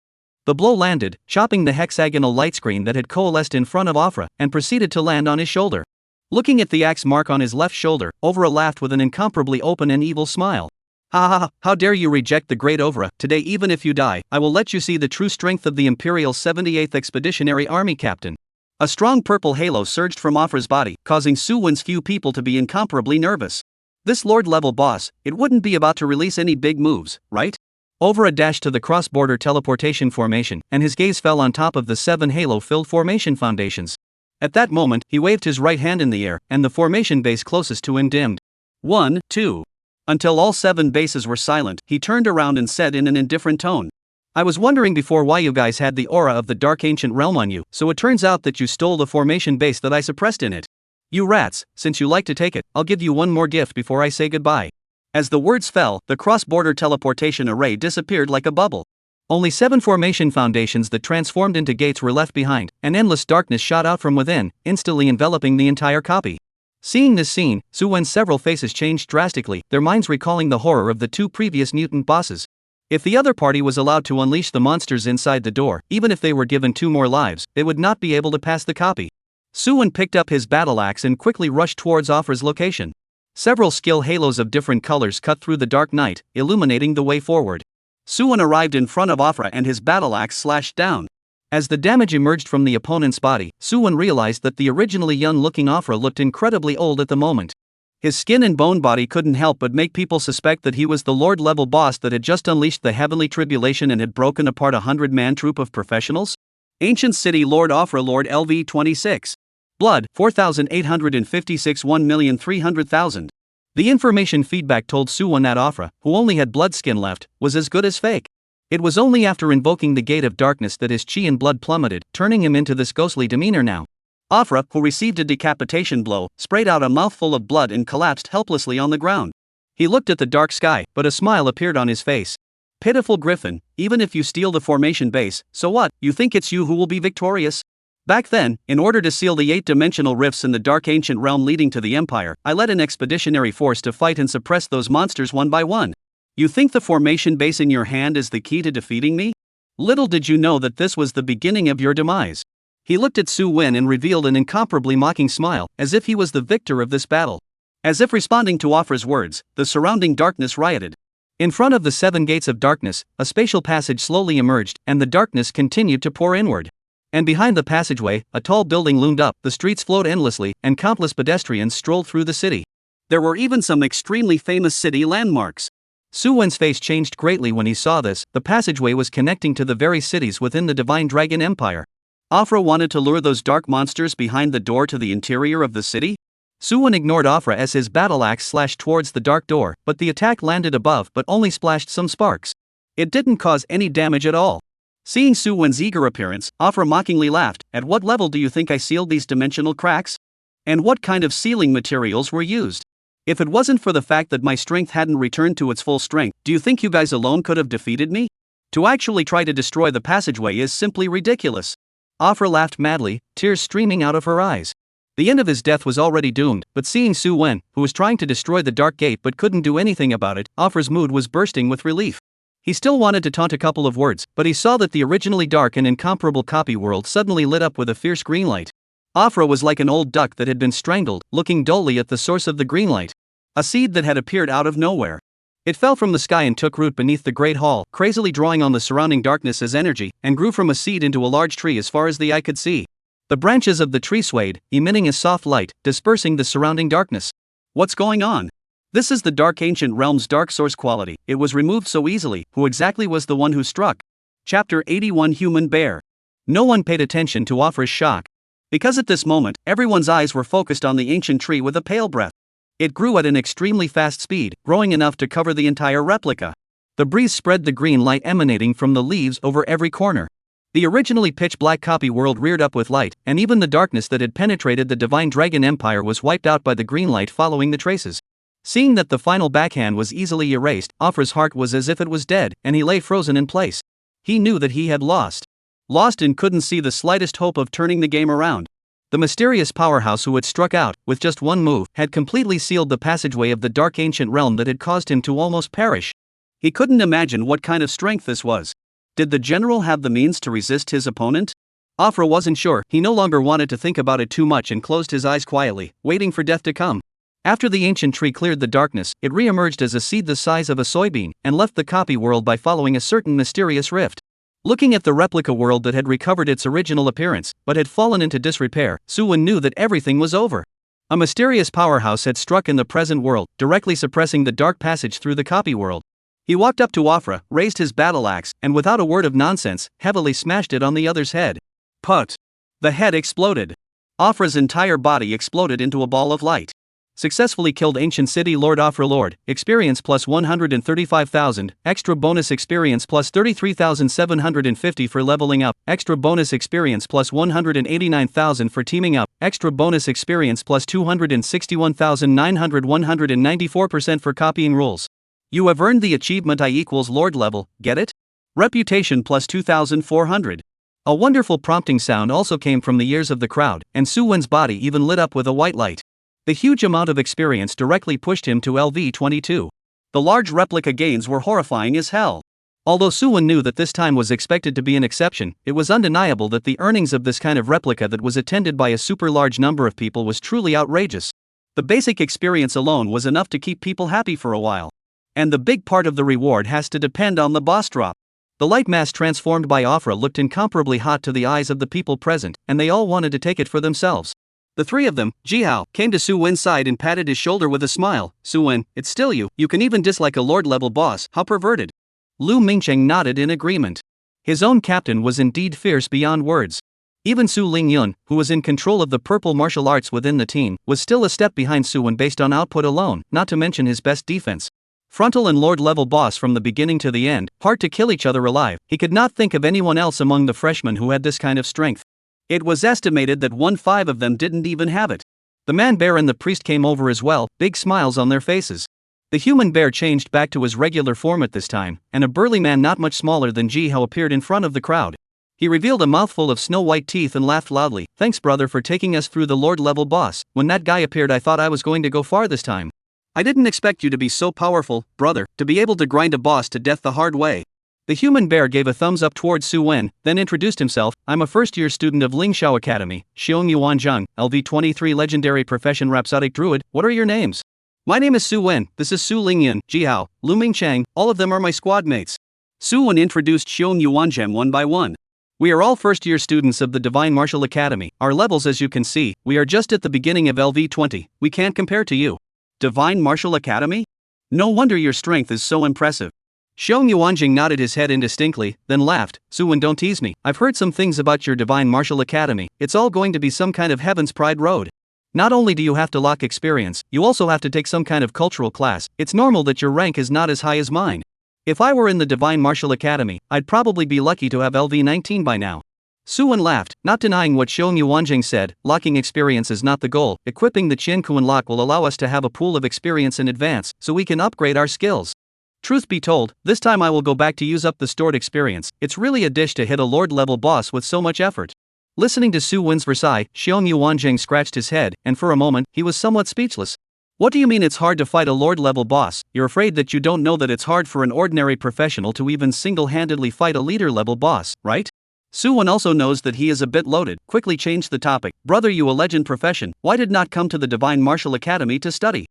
The blow landed, chopping the hexagonal light screen that had coalesced in front of Afra, and proceeded to land on his shoulder. Looking at the axe mark on his left shoulder, Afra laughed with an incomparably open and evil smile. "Ha ha ha, how dare you reject the great Afra? Today, even if you die, I will let you see the true strength of the Imperial 78th Expeditionary Army Captain." A strong purple halo surged from Afra's body, causing Su Wen's few people to be incomparably nervous. This Lord-level boss, it wouldn't be about to release any big moves, right? Afra dashed to the cross-border teleportation formation, and his gaze fell on top of the 7 halo-filled formation foundations. At that moment, he waved his right hand in the air, and the formation base closest to him dimmed. 1, 2. Until all 7 bases were silent, he turned around and said in an indifferent tone. I was wondering before why you guys had the aura of the Dark Ancient Realm on you, so it turns out that you stole the formation base that I suppressed in it. You rats, since you like to take it, I'll give you one more gift before I say goodbye. As the words fell, the cross-border teleportation array disappeared like a bubble. Only 7 formation foundations that transformed into gates were left behind, and endless darkness shot out from within, instantly enveloping the entire copy. Seeing this scene, Su Wen's several faces changed drastically, their minds recalling the horror of the 2 previous mutant bosses. If the other party was allowed to unleash the monsters inside the door, even if they were given 2 more lives, they would not be able to pass the copy. Su Wen picked up his battle axe and quickly rushed towards Afra's location. Several skill halos of different colors cut through the dark night, illuminating the way forward. Su Wen arrived in front of Afra and his battle axe slashed down. As the damage emerged from the opponent's body, Su Wen realized that the originally young-looking Afra looked incredibly old at the moment. His skin and bone body couldn't help but make people suspect that he was the Lord-level boss that had just unleashed the heavenly tribulation and had broken apart a 100-man troop of professionals? Ancient City Lord Afra Lord LV 26. Blood, 4,856 1,300,000. The information feedback told Su Wen that Afra, who only had blood skin left, was as good as fake. It was only after invoking the Gate of Darkness that his chi and blood plummeted, turning him into this ghostly demeanor now. Afra, who received a decapitation blow, sprayed out a mouthful of blood and collapsed helplessly on the ground. He looked at the dark sky, but a smile appeared on his face. Pitiful Griffin, even if you steal the formation base, so what, you think it's you who will be victorious? Back then, in order to seal the 8-dimensional rifts in the Dark Ancient Realm leading to the Empire, I led an expeditionary force to fight and suppress those monsters one by one. You think the formation base in your hand is the key to defeating me? Little did you know that this was the beginning of your demise. He looked at Su Wen and revealed an incomparably mocking smile, as if he was the victor of this battle. As if responding to Afra's words, the surrounding darkness rioted. In front of the 7 gates of darkness, a spatial passage slowly emerged, and the darkness continued to pour inward. And behind the passageway, a tall building loomed up, the streets flowed endlessly, and countless pedestrians strolled through the city. There were even some extremely famous city landmarks. Su Wen's face changed greatly when he saw this. The passageway was connecting to the very cities within the Divine Dragon Empire. Afra wanted to lure those dark monsters behind the door to the interior of the city? Su Wen ignored Afra as his battle axe slashed towards the dark door, but the attack landed above but only splashed some sparks. It didn't cause any damage at all. Seeing Su Wen's eager appearance, Afra mockingly laughed. At what level do you think I sealed these dimensional cracks? And what kind of sealing materials were used? If it wasn't for the fact that my strength hadn't returned to its full strength, do you think you guys alone could have defeated me? To actually try to destroy the passageway is simply ridiculous. Afra laughed madly, tears streaming out of her eyes. The end of his death was already doomed, but seeing Su Wen, who was trying to destroy the Dark Gate but couldn't do anything about it, Afra's mood was bursting with relief. He still wanted to taunt a couple of words, but he saw that the originally dark and incomparable copy world suddenly lit up with a fierce green light. Afra was like an old duck that had been strangled, looking dully at the source of the green light. A seed that had appeared out of nowhere. It fell from the sky and took root beneath the great hall, crazily drawing on the surrounding darkness as energy, and grew from a seed into a large tree as far as the eye could see. The branches of the tree swayed, emitting a soft light, dispersing the surrounding darkness. What's going on? This is the Dark Ancient Realm's dark source quality. It was removed so easily. Who exactly was the one who struck? Chapter 81 Human Bear. No one paid attention to Afra's shock. Because at this moment, everyone's eyes were focused on the ancient tree with a pale breath. It grew at an extremely fast speed, growing enough to cover the entire replica. The breeze spread the green light emanating from the leaves over every corner. The originally pitch-black copy world reared up with light, and even the darkness that had penetrated the Divine Dragon Empire was wiped out by the green light following the traces. Seeing that the final backhand was easily erased, Afra's heart was as if it was dead, and he lay frozen in place. He knew that he had lost. Lost and couldn't see the slightest hope of turning the game around. The mysterious powerhouse who had struck out, with just one move, had completely sealed the passageway of the Dark Ancient Realm that had caused him to almost perish. He couldn't imagine what kind of strength this was. Did the general have the means to resist his opponent? Afra wasn't sure. He no longer wanted to think about it too much and closed his eyes quietly, waiting for death to come. After the ancient tree cleared the darkness, it re-emerged as a seed the size of a soybean, and left the copy world by following a certain mysterious rift. Looking at the replica world that had recovered its original appearance, but had fallen into disrepair, Su Wen knew that everything was over. A mysterious powerhouse had struck in the present world, directly suppressing the dark passage through the copy world. He walked up to Afra, raised his battle axe, and without a word of nonsense, heavily smashed it on the other's head. Put! The head exploded. Afra's entire body exploded into a ball of light. Successfully killed ancient city lord Lord. Experience plus 135,000, extra bonus experience plus 33,750 for leveling up, extra bonus experience plus 189,000 for teaming up, extra bonus experience plus 261,900 194% for copying rules. You have earned the achievement I equals lord level, get it? Reputation plus 2,400. A wonderful prompting sound also came from the ears of the crowd, and Su Wen's body even lit up with a white light. The huge amount of experience directly pushed him to LV22. The large replica gains were horrifying as hell. Although Su Wen knew that this time was expected to be an exception, it was undeniable that the earnings of this kind of replica that was attended by a super large number of people was truly outrageous. The basic experience alone was enough to keep people happy for a while. And the big part of the reward has to depend on the boss drop. The light mass transformed by Afra looked incomparably hot to the eyes of the people present, and they all wanted to take it for themselves. The three of them, Jihao, came to Su Wen's side and patted his shoulder with a smile. Su Wen, it's still you can even dislike a lord-level boss, how perverted. Lu Mingcheng nodded in agreement. His own captain was indeed fierce beyond words. Even Su Lingyun, who was in control of the purple martial arts within the team, was still a step behind Su Wen based on output alone, not to mention his best defense. Frontal and lord-level boss from the beginning to the end, hard to kill each other alive, he could not think of anyone else among the freshmen who had this kind of strength. It was estimated that 1/5 of them didn't even have it. The man bear and the priest came over as well, big smiles on their faces. The human bear changed back to his regular form at this time, and a burly man not much smaller than Jihao appeared in front of the crowd. He revealed a mouthful of snow-white teeth and laughed loudly. Thanks brother for taking us through the lord-level boss. When that guy appeared I thought I was going to go far this time. I didn't expect you to be so powerful, brother, to be able to grind a boss to death the hard way. The human bear gave a thumbs up towards Su Wen, then introduced himself. I'm a first-year student of Lingxiao Academy, Xiong Yuanzheng, LV23 legendary profession rhapsodic druid. What are your names? My name is Su Wen, this is Su Lingyun, Jihao, Lu Mingcheng, all of them are my squad mates. Su Wen introduced Xiong Yuanzheng one by one. We are all first-year students of the Divine Martial Academy. Our levels, as you can see, we are just at the beginning of LV20, we can't compare to you. Divine Martial Academy? No wonder your strength is so impressive. Xiong Yuanjing nodded his head indistinctly, then laughed. Su Wen, don't tease me. I've heard some things about your Divine Martial Academy. It's all going to be some kind of Heaven's Pride road. Not only do you have to lock experience, you also have to take some kind of cultural class. It's normal that your rank is not as high as mine. If I were in the Divine Martial Academy, I'd probably be lucky to have LV19 by now. Su Wen laughed, not denying what Xiong Yuanjing said. Locking experience is not the goal. Equipping the Qian Kuan lock will allow us to have a pool of experience in advance, so we can upgrade our skills. Truth be told, this time I will go back to use up the stored experience. It's really a dish to hit a lord-level boss with so much effort. Listening to Su Wen's Versailles, Xiong Yuanjing scratched his head, and for a moment, he was somewhat speechless. What do you mean it's hard to fight a lord-level boss? You're afraid that you don't know that it's hard for an ordinary professional to even single-handedly fight a leader-level boss, right? Su Wen also knows that he is a bit loaded, quickly changed the topic. Brother, you a legend profession, why did not come to the Divine Martial Academy to study?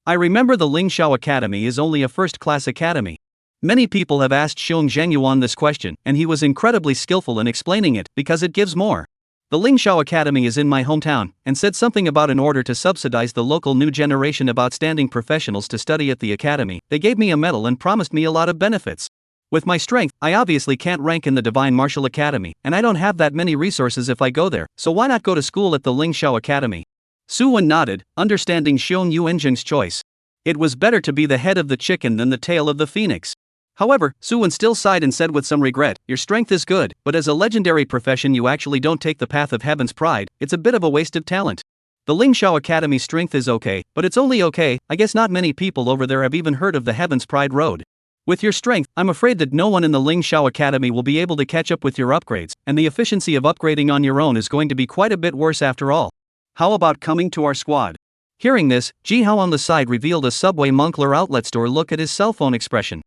I remember the Lingxiao Academy is only a first-class academy. Many people have asked Xiong Zhengyuan this question, and he was incredibly skillful in explaining it, because it gives more. The Lingxiao Academy is in my hometown, and said something about in order to subsidize the local new generation of outstanding professionals to study at the academy, they gave me a medal and promised me a lot of benefits. With my strength, I obviously can't rank in the Divine Martial Academy, and I don't have that many resources if I go there, so why not go to school at the Lingxiao Academy? Su Wen nodded, understanding Xiong Yuanjing's choice. It was better to be the head of the chicken than the tail of the phoenix. However, Su Wen still sighed and said with some regret, your strength is good, but as a legendary profession you actually don't take the path of Heaven's Pride. It's a bit of a waste of talent. The Lingxiao Academy strength is okay, but it's only okay. I guess not many people over there have even heard of the Heaven's Pride road. With your strength, I'm afraid that no one in the Lingxiao Academy will be able to catch up with your upgrades, and the efficiency of upgrading on your own is going to be quite a bit worse after all. How about coming to our squad? Hearing this, Jihao on the side revealed a Subway Moncler outlet store look at his cell phone expression.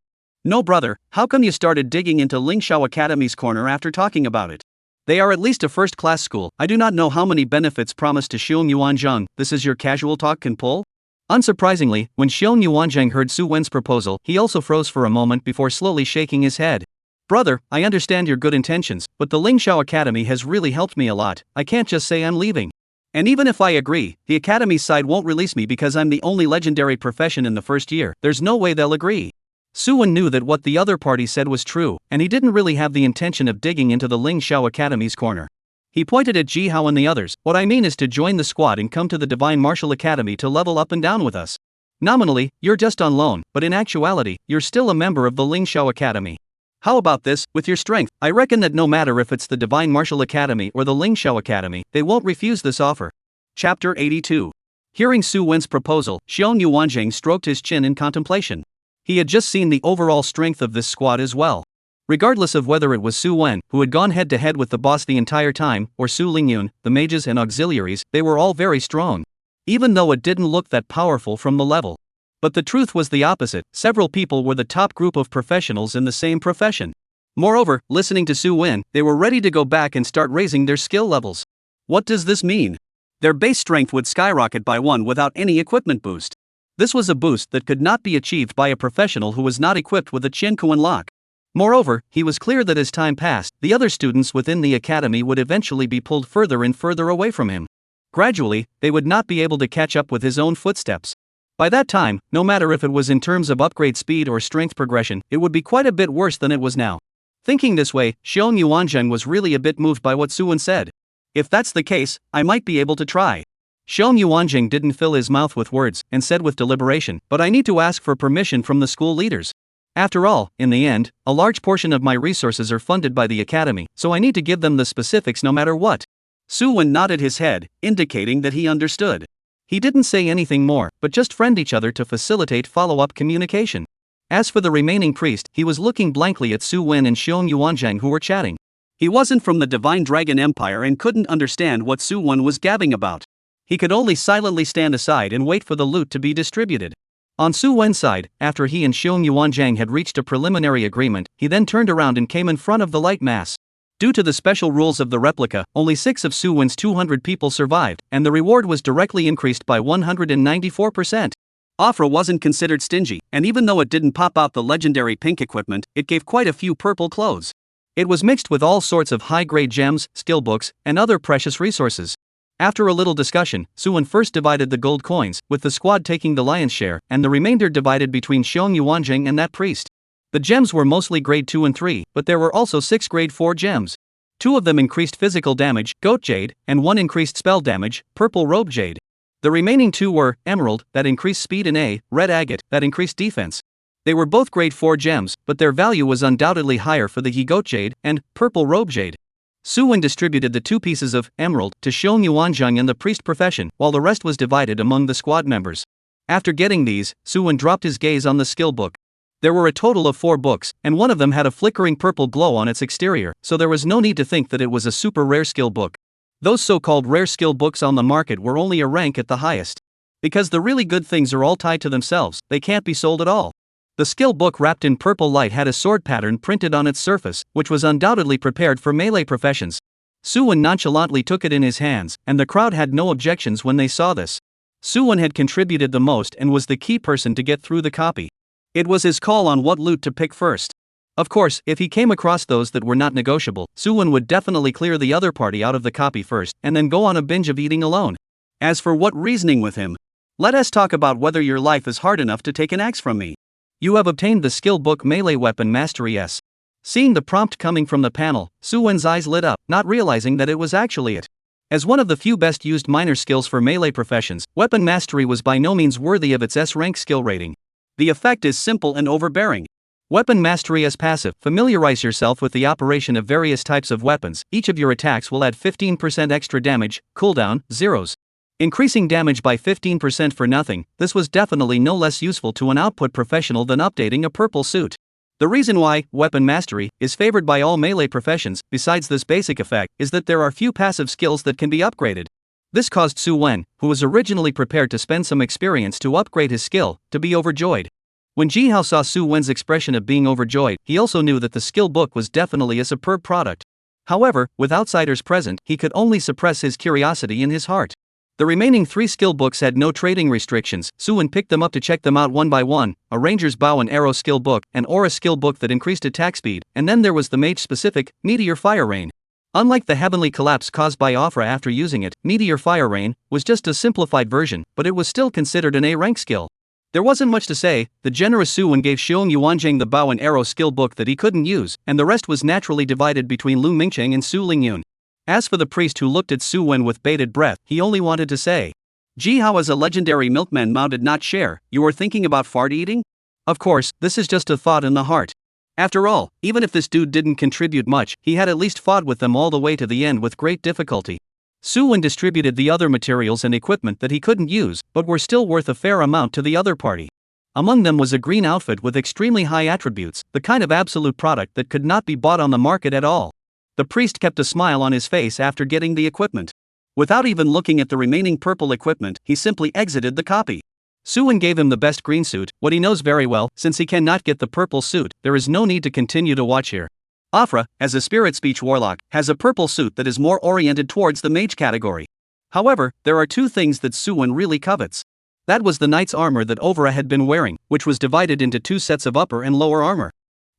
No brother, how come you started digging into Lingxiao Academy's corner after talking about it? They are at least a first-class school. I do not know how many benefits promised to Xiong Yuanzheng. This is your casual talk can pull? Unsurprisingly, when Xiong Yuanzheng heard Su Wen's proposal, he also froze for a moment before slowly shaking his head. Brother, I understand your good intentions, but the Lingxiao Academy has really helped me a lot. I can't just say I'm leaving. And even if I agree, the Academy's side won't release me because I'm the only legendary profession in the first year. There's no way they'll agree. Su Wen knew that what the other party said was true, and he didn't really have the intention of digging into the Lingxiao Academy's corner. He pointed at Ji Hao and the others. What I mean is to join the squad and come to the Divine Martial Academy to level up and down with us. Nominally, you're just on loan, but in actuality, you're still a member of the Ling Shao Academy. How about this, with your strength? I reckon that no matter if it's the Divine Martial Academy or the Ling Shao Academy, they won't refuse this offer. Chapter 82. Hearing Su Wen's proposal, Xiong Yuanjing stroked his chin in contemplation. He had just seen the overall strength of this squad as well. Regardless of whether it was Su Wen, who had gone head-to-head with the boss the entire time, or Su Lingyun, the mages and auxiliaries, they were all very strong. Even though it didn't look that powerful from the level. But the truth was the opposite. Several people were the top group of professionals in the same profession. Moreover, listening to Su Wen, they were ready to go back and start raising their skill levels. What does this mean? Their base strength would skyrocket by 1 without any equipment boost. This was a boost that could not be achieved by a professional who was not equipped with a Qiankuan lock. Moreover, he was clear that as time passed, the other students within the academy would eventually be pulled further and further away from him. Gradually, they would not be able to catch up with his own footsteps. By that time, no matter if it was in terms of upgrade speed or strength progression, it would be quite a bit worse than it was now. Thinking this way, Xiong Yuanzheng was really a bit moved by what Su Wen said. If that's the case, I might be able to try. Xiong Yuanjing didn't fill his mouth with words, and said with deliberation, but I need to ask for permission from the school leaders. After all, in the end, a large portion of my resources are funded by the academy, so I need to give them the specifics no matter what. Su Wen nodded his head, indicating that he understood. He didn't say anything more, but just friend each other to facilitate follow-up communication. As for the remaining priest, he was looking blankly at Su Wen and Xiong Yuanzhang who were chatting. He wasn't from the Divine Dragon Empire and couldn't understand what Su Wen was gabbing about. He could only silently stand aside and wait for the loot to be distributed. On Su Wen's side, after he and Xiong Yuanzhang had reached a preliminary agreement, he then turned around and came in front of the light mass. Due to the special rules of the replica, only 6 of Su Wen's 200 people survived, and the reward was directly increased by 194%. Afra wasn't considered stingy, and even though it didn't pop out the legendary pink equipment, it gave quite a few purple clothes. It was mixed with all sorts of high-grade gems, skill books, and other precious resources. After a little discussion, Su Wen first divided the gold coins, with the squad taking the lion's share, and the remainder divided between Xiong Yuanjing and that priest. The gems were mostly grade 2 and 3, but there were also 6 grade 4 gems. 2 of them increased physical damage, goat jade, and 1 increased spell damage, purple robe jade. The remaining 2 were emerald, that increased speed, and a red agate, that increased defense. They were both grade 4 gems, but their value was undoubtedly higher for the goat jade and purple robe jade. Su Wen distributed the 2 pieces of emerald to Xiong Yuanzhang and the priest profession, while the rest was divided among the squad members. After getting these, Su Wen dropped his gaze on the skill book. There were a total of 4 books, and one of them had a flickering purple glow on its exterior, so there was no need to think that it was a super rare skill book. Those so-called rare skill books on the market were only a rank at the highest. Because the really good things are all tied to themselves, they can't be sold at all. The skill book wrapped in purple light had a sword pattern printed on its surface, which was undoubtedly prepared for melee professions. Su Wen nonchalantly took it in his hands, and the crowd had no objections when they saw this. Su Wen had contributed the most and was the key person to get through the copy. It was his call on what loot to pick first. Of course, if he came across those that were not negotiable, Su Wen would definitely clear the other party out of the copy first, and then go on a binge of eating alone. As for what reasoning with him, let us talk about whether your life is hard enough to take an axe from me. You have obtained the skill book Melee Weapon Mastery S. Seeing the prompt coming from the panel, Su Wen's eyes lit up, not realizing that it was actually it. As one of the few best used minor skills for melee professions, Weapon Mastery was by no means worthy of its S-rank skill rating. The effect is simple and overbearing. Weapon Mastery as passive. Familiarize yourself with the operation of various types of weapons. Each of your attacks will add 15% extra damage, cooldown, zeros. Increasing damage by 15% for nothing, this was definitely no less useful to an output professional than updating a purple suit. The reason why Weapon Mastery is favored by all melee professions, besides this basic effect, is that there are few passive skills that can be upgraded. This caused Su Wen, who was originally prepared to spend some experience to upgrade his skill, to be overjoyed. When Ji Hao saw Su Wen's expression of being overjoyed, he also knew that the skill book was definitely a superb product. However, with outsiders present, he could only suppress his curiosity in his heart. The remaining 3 skill books had no trading restrictions. Su Wen picked them up to check them out one by one: a ranger's bow and arrow skill book, an aura skill book that increased attack speed, and then there was the mage-specific Meteor Fire Rain. Unlike the heavenly collapse caused by Afra after using it, Meteor Fire Rain was just a simplified version, but it was still considered an A-rank skill. There wasn't much to say. The generous Su Wen gave Xiong Yuanjing the bow and arrow skill book that he couldn't use, and the rest was naturally divided between Lu Mingcheng and Su Lingyun. As for the priest who looked at Su Wen with bated breath, he only wanted to say, "Gee, how as a legendary milkman Mao did not share, you were thinking about fart eating?" Of course, this is just a thought in the heart. After all, even if this dude didn't contribute much, he had at least fought with them all the way to the end with great difficulty. Su Wen distributed the other materials and equipment that he couldn't use, but were still worth a fair amount to the other party. Among them was a green outfit with extremely high attributes, the kind of absolute product that could not be bought on the market at all. The priest kept a smile on his face after getting the equipment. Without even looking at the remaining purple equipment, he simply exited the copy. Su Wen gave him the best green suit, what he knows very well. Since he cannot get the purple suit, there is no need to continue to watch here. Afra, as a spirit speech warlock, has a purple suit that is more oriented towards the mage category. However, there are two things that Su Wen really covets. That was the knight's armor that Ovra had been wearing, which was divided into two sets of upper and lower armor.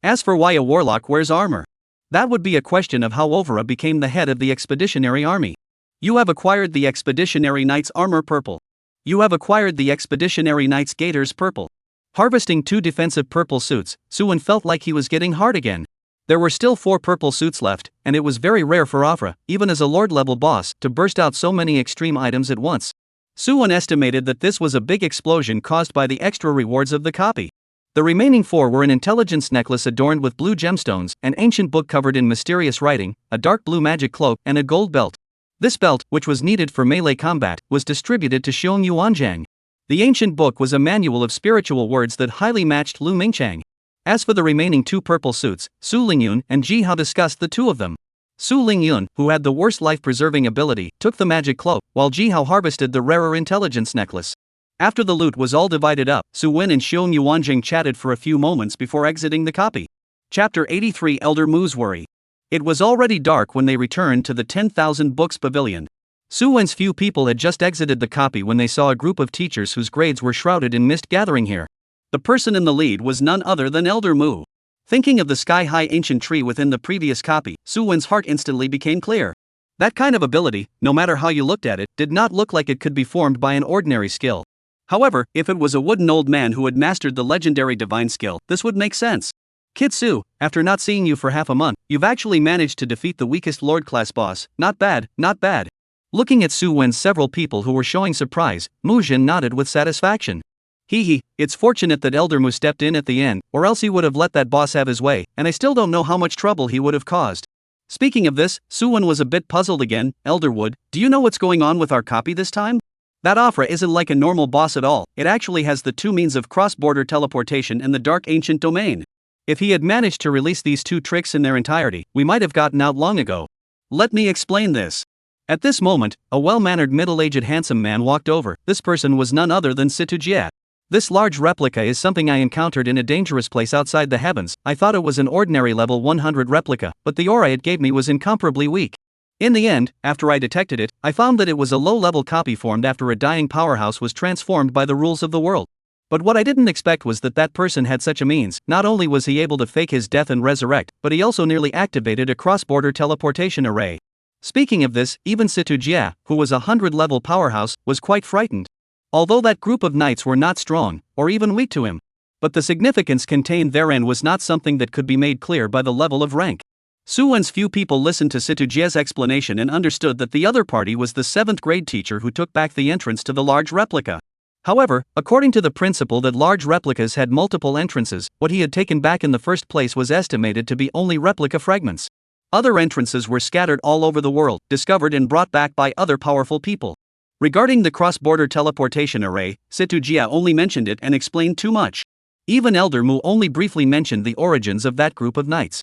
As for why a warlock wears armor, that would be a question of how Ovra became the head of the expeditionary army. You have acquired the expeditionary knight's armor purple. You have acquired the expeditionary knight's gaiters purple. Harvesting two defensive purple suits, Su Wen felt like he was getting hard again. There were still 4 purple suits left, and it was very rare for Afra, even as a lord-level boss, to burst out so many extreme items at once. Su Wen estimated that this was a big explosion caused by the extra rewards of the copy. The remaining 4 were an intelligence necklace adorned with blue gemstones, an ancient book covered in mysterious writing, a dark blue magic cloak, and a gold belt. This belt, which was needed for melee combat, was distributed to Xiong Yuanzhang. The ancient book was a manual of spiritual words that highly matched Lu Mingchang. As for the remaining 2 purple suits, Su Lingyun and Ji Hao discussed the 2 of them. Su Lingyun, who had the worst life-preserving ability, took the magic cloak, while Ji Hao harvested the rarer intelligence necklace. After the loot was all divided up, Su Wen and Xiong Yuanjing chatted for a few moments before exiting the copy. Chapter 83 Elder Mu's Worry. It was already dark when they returned to the 10,000 Books Pavilion. Su Wen's few people had just exited the copy when they saw a group of teachers whose grades were shrouded in mist gathering here. The person in the lead was none other than Elder Mu. Thinking of the sky-high ancient tree within the previous copy, Su Wen's heart instantly became clear. That kind of ability, no matter how you looked at it, did not look like it could be formed by an ordinary skill. However, if it was a wooden old man who had mastered the legendary divine skill, this would make sense. Kid Su, after not seeing you for half a month, you've actually managed to defeat the weakest Lord-class boss. Not bad, not bad. Looking at Su Wen's several people who were showing surprise, Mu Jin nodded with satisfaction. Hee, it's fortunate that Elder Mu stepped in at the end, or else he would have let that boss have his way, and I still don't know how much trouble he would have caused. Speaking of this, Su Wen was a bit puzzled again. Elderwood, do you know what's going on with our copy this time? That Afra isn't like a normal boss at all, it actually has the 2 means of cross-border teleportation and the dark ancient domain. If he had managed to release these 2 tricks in their entirety, we might have gotten out long ago. Let me explain this. At this moment, a well-mannered middle-aged handsome man walked over. This person was none other than Situ Jia. This large replica is something I encountered in a dangerous place outside the heavens. I thought it was an ordinary level 100 replica, but the aura it gave me was incomparably weak. In the end, after I detected it, I found that it was a low-level copy formed after a dying powerhouse was transformed by the rules of the world. But what I didn't expect was that that person had such a means. Not only was he able to fake his death and resurrect, but he also nearly activated a cross-border teleportation array. Speaking of this, even Situ Jia, who was a 100-level powerhouse, was quite frightened. Although that group of knights were not strong, or even weak to him. But the significance contained therein was not something that could be made clear by the level of rank. Su Wen's few people listened to Situ Jia's explanation and understood that the other party was the 7th grade teacher who took back the entrance to the large replica. However, according to the principle that large replicas had multiple entrances, what he had taken back in the first place was estimated to be only replica fragments. Other entrances were scattered all over the world, discovered and brought back by other powerful people. Regarding the cross-border teleportation array, Situ Jia only mentioned it and explained too much. Even Elder Mu only briefly mentioned the origins of that group of knights.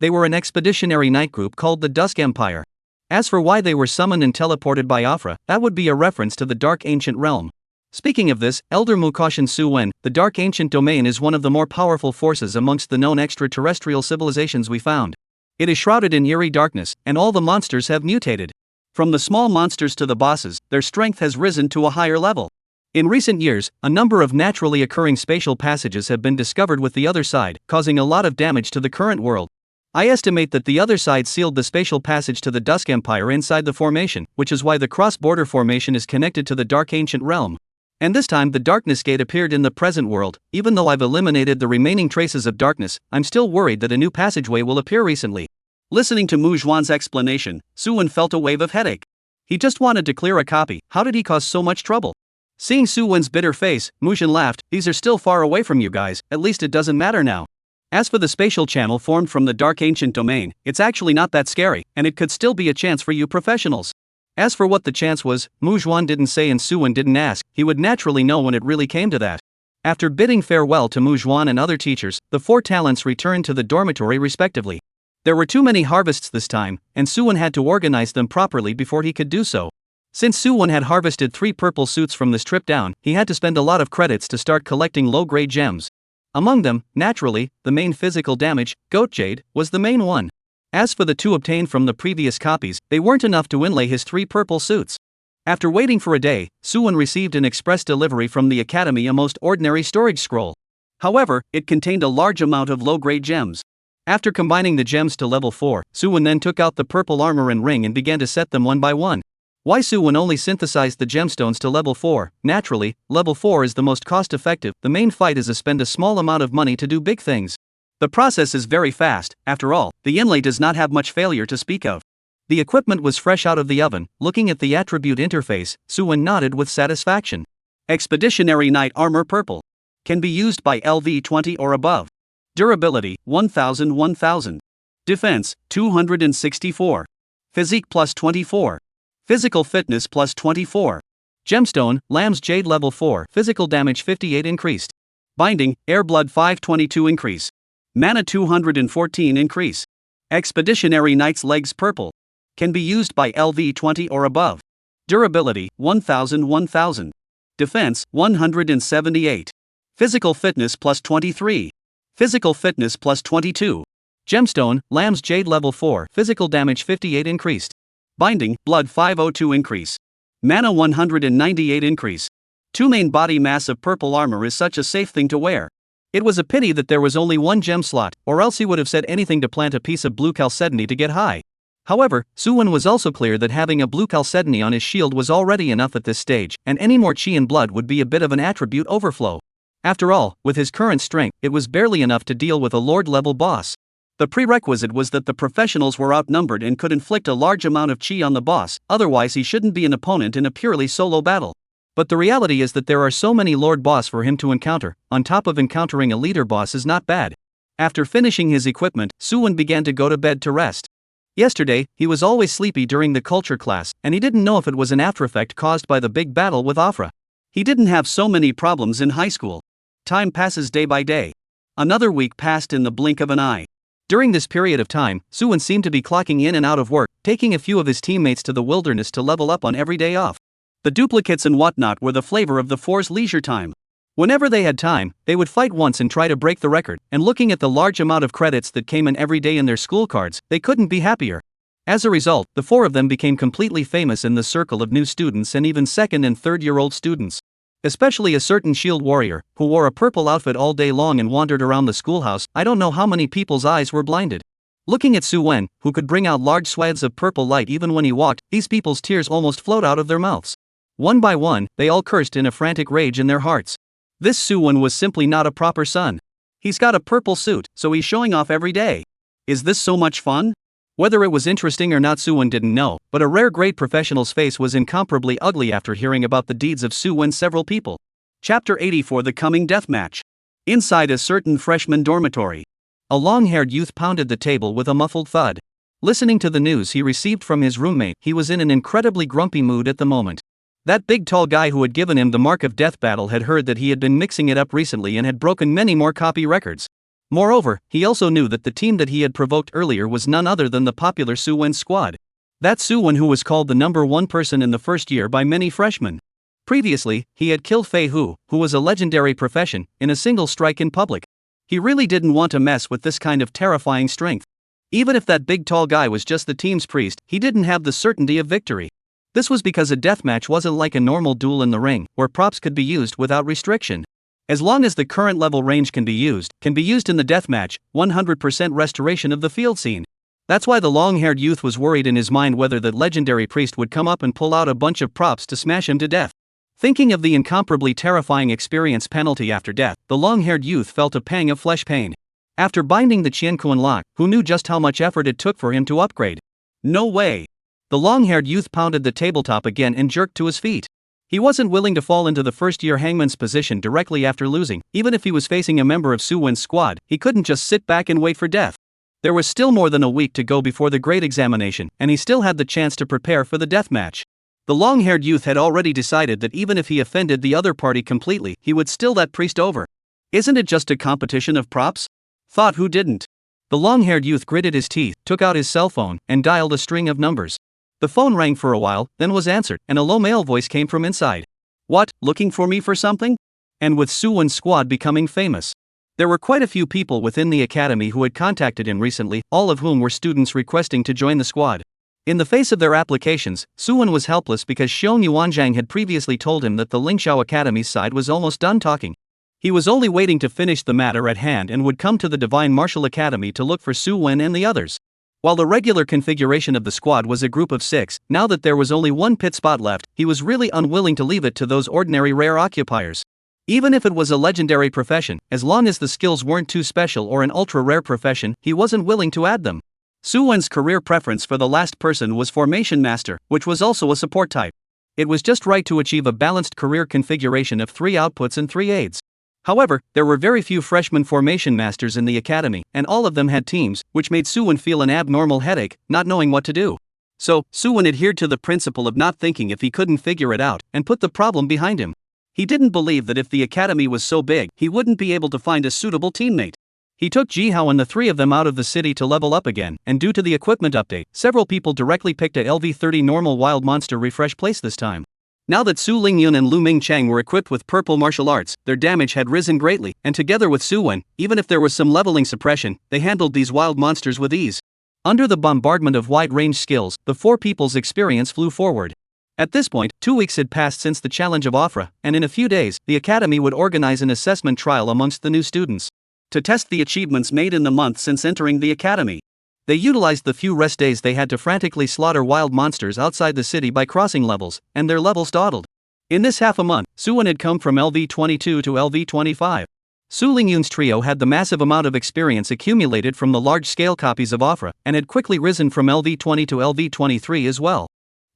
They were an expeditionary knight group called the Dusk Empire. As for why they were summoned and teleported by Afra, that would be a reference to the Dark Ancient Realm. Speaking of this, Elder Mu cautioned Su Wen, the Dark Ancient Domain is one of the more powerful forces amongst the known extraterrestrial civilizations we found. It is shrouded in eerie darkness, and all the monsters have mutated. From the small monsters to the bosses, their strength has risen to a higher level. In recent years, a number of naturally occurring spatial passages have been discovered with the other side, causing a lot of damage to the current world. I estimate that the other side sealed the spatial passage to the Dusk Empire inside the formation, which is why the cross-border formation is connected to the Dark Ancient Realm. And this time the Darkness Gate appeared in the present world. Even though I've eliminated the remaining traces of darkness, I'm still worried that a new passageway will appear recently. Listening to Muzhuan's explanation, Suwon felt a wave of headache. He just wanted to clear a copy. How did he cause so much trouble? Seeing Suwon's bitter face, Muzhuan laughed. These are still far away from you guys, at least it doesn't matter now. As for the spatial channel formed from the dark ancient domain, it's actually not that scary, and it could still be a chance for you professionals. As for what the chance was, Muzhuan didn't say and Suwon didn't ask. He would naturally know when it really came to that. After bidding farewell to Muzhuan and other teachers, the four talents returned to the dormitory respectively. There were too many harvests this time, and Suwon had to organize them properly before he could do so. Since Suwon had harvested 3 purple suits from this trip down, he had to spend a lot of credits to start collecting low-grade gems. Among them, naturally, the main physical damage, Goat Jade, was the main one. As for the 2 obtained from the previous copies, they weren't enough to inlay his 3 purple suits. After waiting for a day, Suwon received an express delivery from the academy, a most ordinary storage scroll. However, it contained a large amount of low-grade gems. After combining the gems to level 4, Suwon then took out the purple armor and ring and began to set them one by one. Why Suwon only synthesized the gemstones to level 4? Naturally, level 4 is the most cost-effective. The main fight is to spend a small amount of money to do big things. The process is very fast. After all, the inlay does not have much failure to speak of. The equipment was fresh out of the oven. Looking at the attribute interface, Suwon nodded with satisfaction. Expeditionary Knight Armor Purple. Can be used by LV 20 or above. Durability, 1000. Defense, 264. Physique plus 24. Physical fitness plus 24. Gemstone, Lamb's Jade level 4. Physical damage 58 increased. Binding, Air Blood 522 increase. Mana 214 increase. Expeditionary Knight's Legs Purple. Can be used by LV 20 or above. Durability, 1000. Defense, 178. Physical fitness plus 23. Physical fitness plus 22. Gemstone, Lamb's Jade level 4. Physical damage 58 increased. Binding, Blood 502 increase. Mana 198 increase. 2 main body mass of purple armor is such a safe thing to wear. It was a pity that there was only 1 gem slot, or else he would have said anything to plant a piece of blue chalcedony to get high. However, Suwon was also clear that having a blue chalcedony on his shield was already enough at this stage, and any more chi and blood would be a bit of an attribute overflow. After all, with his current strength, it was barely enough to deal with a lord-level boss. The prerequisite was that the professionals were outnumbered and could inflict a large amount of chi on the boss, otherwise he shouldn't be an opponent in a purely solo battle. But the reality is that there are so many lord boss for him to encounter. On top of encountering a leader boss is not bad. After finishing his equipment, Suwon began to go to bed to rest. Yesterday, he was always sleepy during the culture class, and he didn't know if it was an aftereffect caused by the big battle with Afra. He didn't have so many problems in high school. Time passes day by day. Another week passed in the blink of an eye. During this period of time, Suwon seemed to be clocking in and out of work, taking a few of his teammates to the wilderness to level up on every day off. The duplicates and whatnot were the flavor of the Four's leisure time. Whenever they had time, they would fight once and try to break the record, and looking at the large amount of credits that came in every day in their school cards, they couldn't be happier. As a result, the 4 of them became completely famous in the circle of new students and even 2nd and 3rd-year-old students. Especially a certain shield warrior, who wore a purple outfit all day long and wandered around the schoolhouse. I don't know how many people's eyes were blinded. Looking at Suwon, who could bring out large swaths of purple light even when he walked, these people's tears almost flowed out of their mouths. One by one, they all cursed in a frantic rage in their hearts. This Suwon was simply not a proper son. He's got a purple suit, so he's showing off every day. Is this so much fun? Whether it was interesting or not Suwon didn't know, but a rare grade professional's face was incomparably ugly after hearing about the deeds of Suwon's several people. Chapter 84: The Coming Deathmatch. Inside a certain freshman dormitory. A long-haired youth pounded the table with a muffled thud. Listening to the news he received from his roommate, he was in an incredibly grumpy mood at the moment. That big tall guy who had given him the mark of death battle had heard that he had been mixing it up recently and had broken many more copy records. Moreover, he also knew that the team that he had provoked earlier was none other than the popular Suwon squad. That Suwon who was called the number 1 person in the first year by many freshmen. Previously, he had killed Fei Hu, who was a legendary profession, in a single strike in public. He really didn't want to mess with this kind of terrifying strength. Even if that big tall guy was just the team's priest, he didn't have the certainty of victory. This was because a deathmatch wasn't like a normal duel in the ring, where props could be used without restriction. As long as the current level range can be used in the deathmatch, 100% restoration of the field scene. That's why the long-haired youth was worried in his mind whether that legendary priest would come up and pull out a bunch of props to smash him to death. Thinking of the incomparably terrifying experience penalty after death, the long-haired youth felt a pang of flesh pain. After binding the Qiankuan lock, who knew just how much effort it took for him to upgrade? No way. The long-haired youth pounded the tabletop again and jerked to his feet. He wasn't willing to fall into the first-year hangman's position directly after losing. Even if he was facing a member of Su Wen's squad, he couldn't just sit back and wait for death. There was still more than a week to go before the great examination, and he still had the chance to prepare for the death match. The long-haired youth had already decided that even if he offended the other party completely, he would still that priest over. Isn't it just a competition of props? Thought who didn't. The long-haired youth gritted his teeth, took out his cell phone, and dialed a string of numbers. The phone rang for a while, then was answered, and a low male voice came from inside. What, looking for me for something? And with Su Wen's squad becoming famous. There were quite a few people within the academy who had contacted him recently, all of whom were students requesting to join the squad. In the face of their applications, Su Wen was helpless because Xiong Yuanzhang had previously told him that the Lingxiao Academy's side was almost done talking. He was only waiting to finish the matter at hand and would come to the Divine Martial Academy to look for Su Wen and the others. While the regular configuration of the squad was a group of 6, now that there was only one pit spot left, he was really unwilling to leave it to those ordinary rare occupiers. Even if it was a legendary profession, as long as the skills weren't too special or an ultra-rare profession, he wasn't willing to add them. Su Wen's career preference for the last person was Formation Master, which was also a support type. It was just right to achieve a balanced career configuration of 3 outputs and 3 aids. However, there were very few freshman Formation Masters in the academy, and all of them had teams, which made Su Wen feel an abnormal headache, not knowing what to do. So, Su Wen adhered to the principle of not thinking if he couldn't figure it out, and put the problem behind him. He didn't believe that if the academy was so big, he wouldn't be able to find a suitable teammate. He took Jihao and the 3 of them out of the city to level up again, and due to the equipment update, several people directly picked a LV30 normal wild monster refresh place this time. Now that Su Lingyun and Lu Mingchang were equipped with purple martial arts, their damage had risen greatly, and together with Su Wen, even if there was some leveling suppression, they handled these wild monsters with ease. Under the bombardment of wide-range skills, the 4 people's experience flew forward. At this point, 2 weeks had passed since the challenge of Afra, and in a few days, the academy would organize an assessment trial amongst the new students to test the achievements made in the month since entering the academy. They utilized the few rest days they had to frantically slaughter wild monsters outside the city by crossing levels, and their levels dawdled. In this half a month, Su Wen had come from LV22 to LV25. Su Lingyun's trio had the massive amount of experience accumulated from the large-scale copies of Afra, and had quickly risen from LV20 to LV23 as well.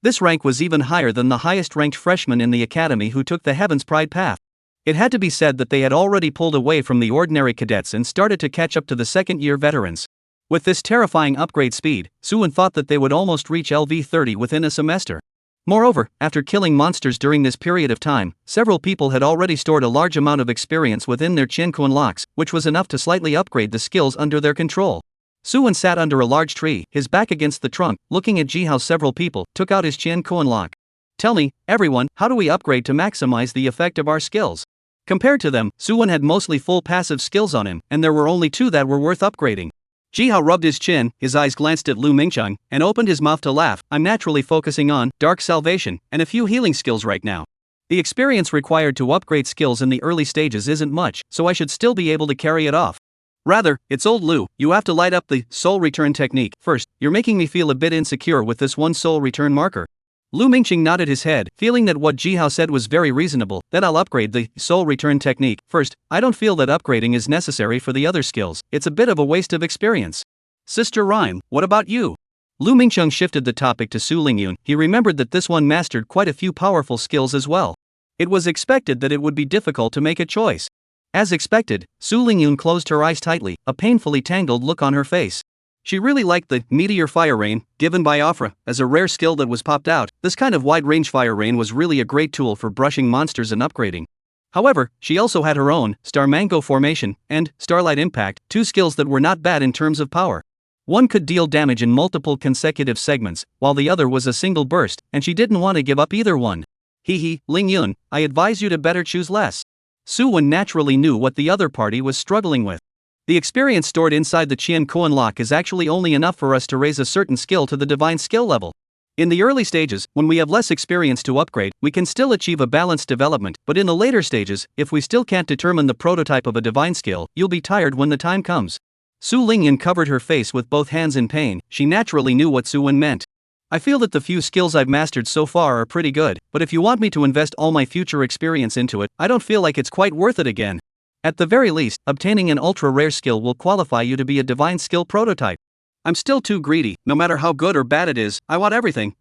This rank was even higher than the highest-ranked freshman in the academy who took the Heaven's Pride path. It had to be said that they had already pulled away from the ordinary cadets and started to catch up to the second-year veterans. With this terrifying upgrade speed, Su Wen thought that they would almost reach LV30 within a semester. Moreover, after killing monsters during this period of time, several people had already stored a large amount of experience within their Qiankuan locks, which was enough to slightly upgrade the skills under their control. Su Wen sat under a large tree, his back against the trunk, looking at Ji how several people took out his Qiankuan lock. Tell me, everyone, how do we upgrade to maximize the effect of our skills? Compared to them, Su Wen had mostly full passive skills on him, and there were only 2 that were worth upgrading. Jihao rubbed his chin, his eyes glanced at Lu Mingcheng, and opened his mouth to laugh. I'm naturally focusing on Dark Salvation and a few healing skills right now. The experience required to upgrade skills in the early stages isn't much, so I should still be able to carry it off. Rather, it's old Lu, you have to light up the soul return technique. First, you're making me feel a bit insecure with this one soul return marker. Lu Mingcheng nodded his head, feeling that what Jihao said was very reasonable, that I'll upgrade the soul return technique. First, I don't feel that upgrading is necessary for the other skills, it's a bit of a waste of experience. Sister Rhyme, what about you? Lu Mingcheng shifted the topic to Su Lingyun. He remembered that this one mastered quite a few powerful skills as well. It was expected that it would be difficult to make a choice. As expected, Su Lingyun closed her eyes tightly, a painfully tangled look on her face. She really liked the Meteor Fire Rain, given by Afra, as a rare skill that was popped out. This kind of wide-range fire rain was really a great tool for brushing monsters and upgrading. However, she also had her own, Star Mango Formation, and Starlight Impact, 2 skills that were not bad in terms of power. One could deal damage in multiple consecutive segments, while the other was a single burst, and she didn't want to give up either one. Lingyun, I advise you to better choose less. Su Wen naturally knew what the other party was struggling with. The experience stored inside the Qiankuan lock is actually only enough for us to raise a certain skill to the divine skill level. In the early stages, when we have less experience to upgrade, we can still achieve a balanced development, but in the later stages, if we still can't determine the prototype of a divine skill, you'll be tired when the time comes. Su Lingyun covered her face with both hands in pain. She naturally knew what Su Wen meant. I feel that the few skills I've mastered so far are pretty good, but if you want me to invest all my future experience into it, I don't feel like it's quite worth it again.
At the very least, obtaining an ultra-rare skill will qualify you to be a divine skill prototype.
I'm still too greedy, no matter how good or bad it is, I want everything,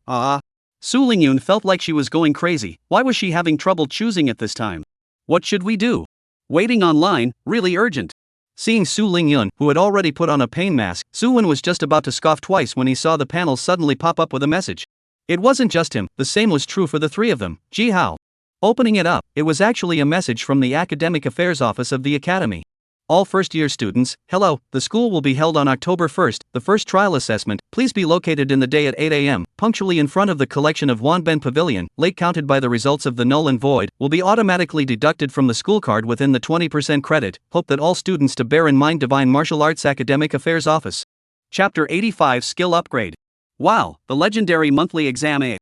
Su Lingyun felt like she was going crazy. Why was she having trouble choosing at this time? What should we do? Waiting online, really urgent.
Seeing Su Lingyun, who had already put on a pain mask, Suwon was just about to scoff twice when he saw the panel suddenly pop up with a message. It wasn't just him, the same was true for the three of them. Ji Hao. Opening it up, it was actually a message from the Academic Affairs Office of the Academy. All first-year students, hello, the school will be held on October 1st, the first trial assessment, please be located in the day at 8 a.m., punctually in front of the collection of Wanben Pavilion, late counted by the results of the null and void, will be automatically deducted from the school card within the 20% credit, hope that all students to bear in mind Divine Martial Arts Academic Affairs Office.
Chapter 85 Skill Upgrade. Wow, the legendary monthly exam A.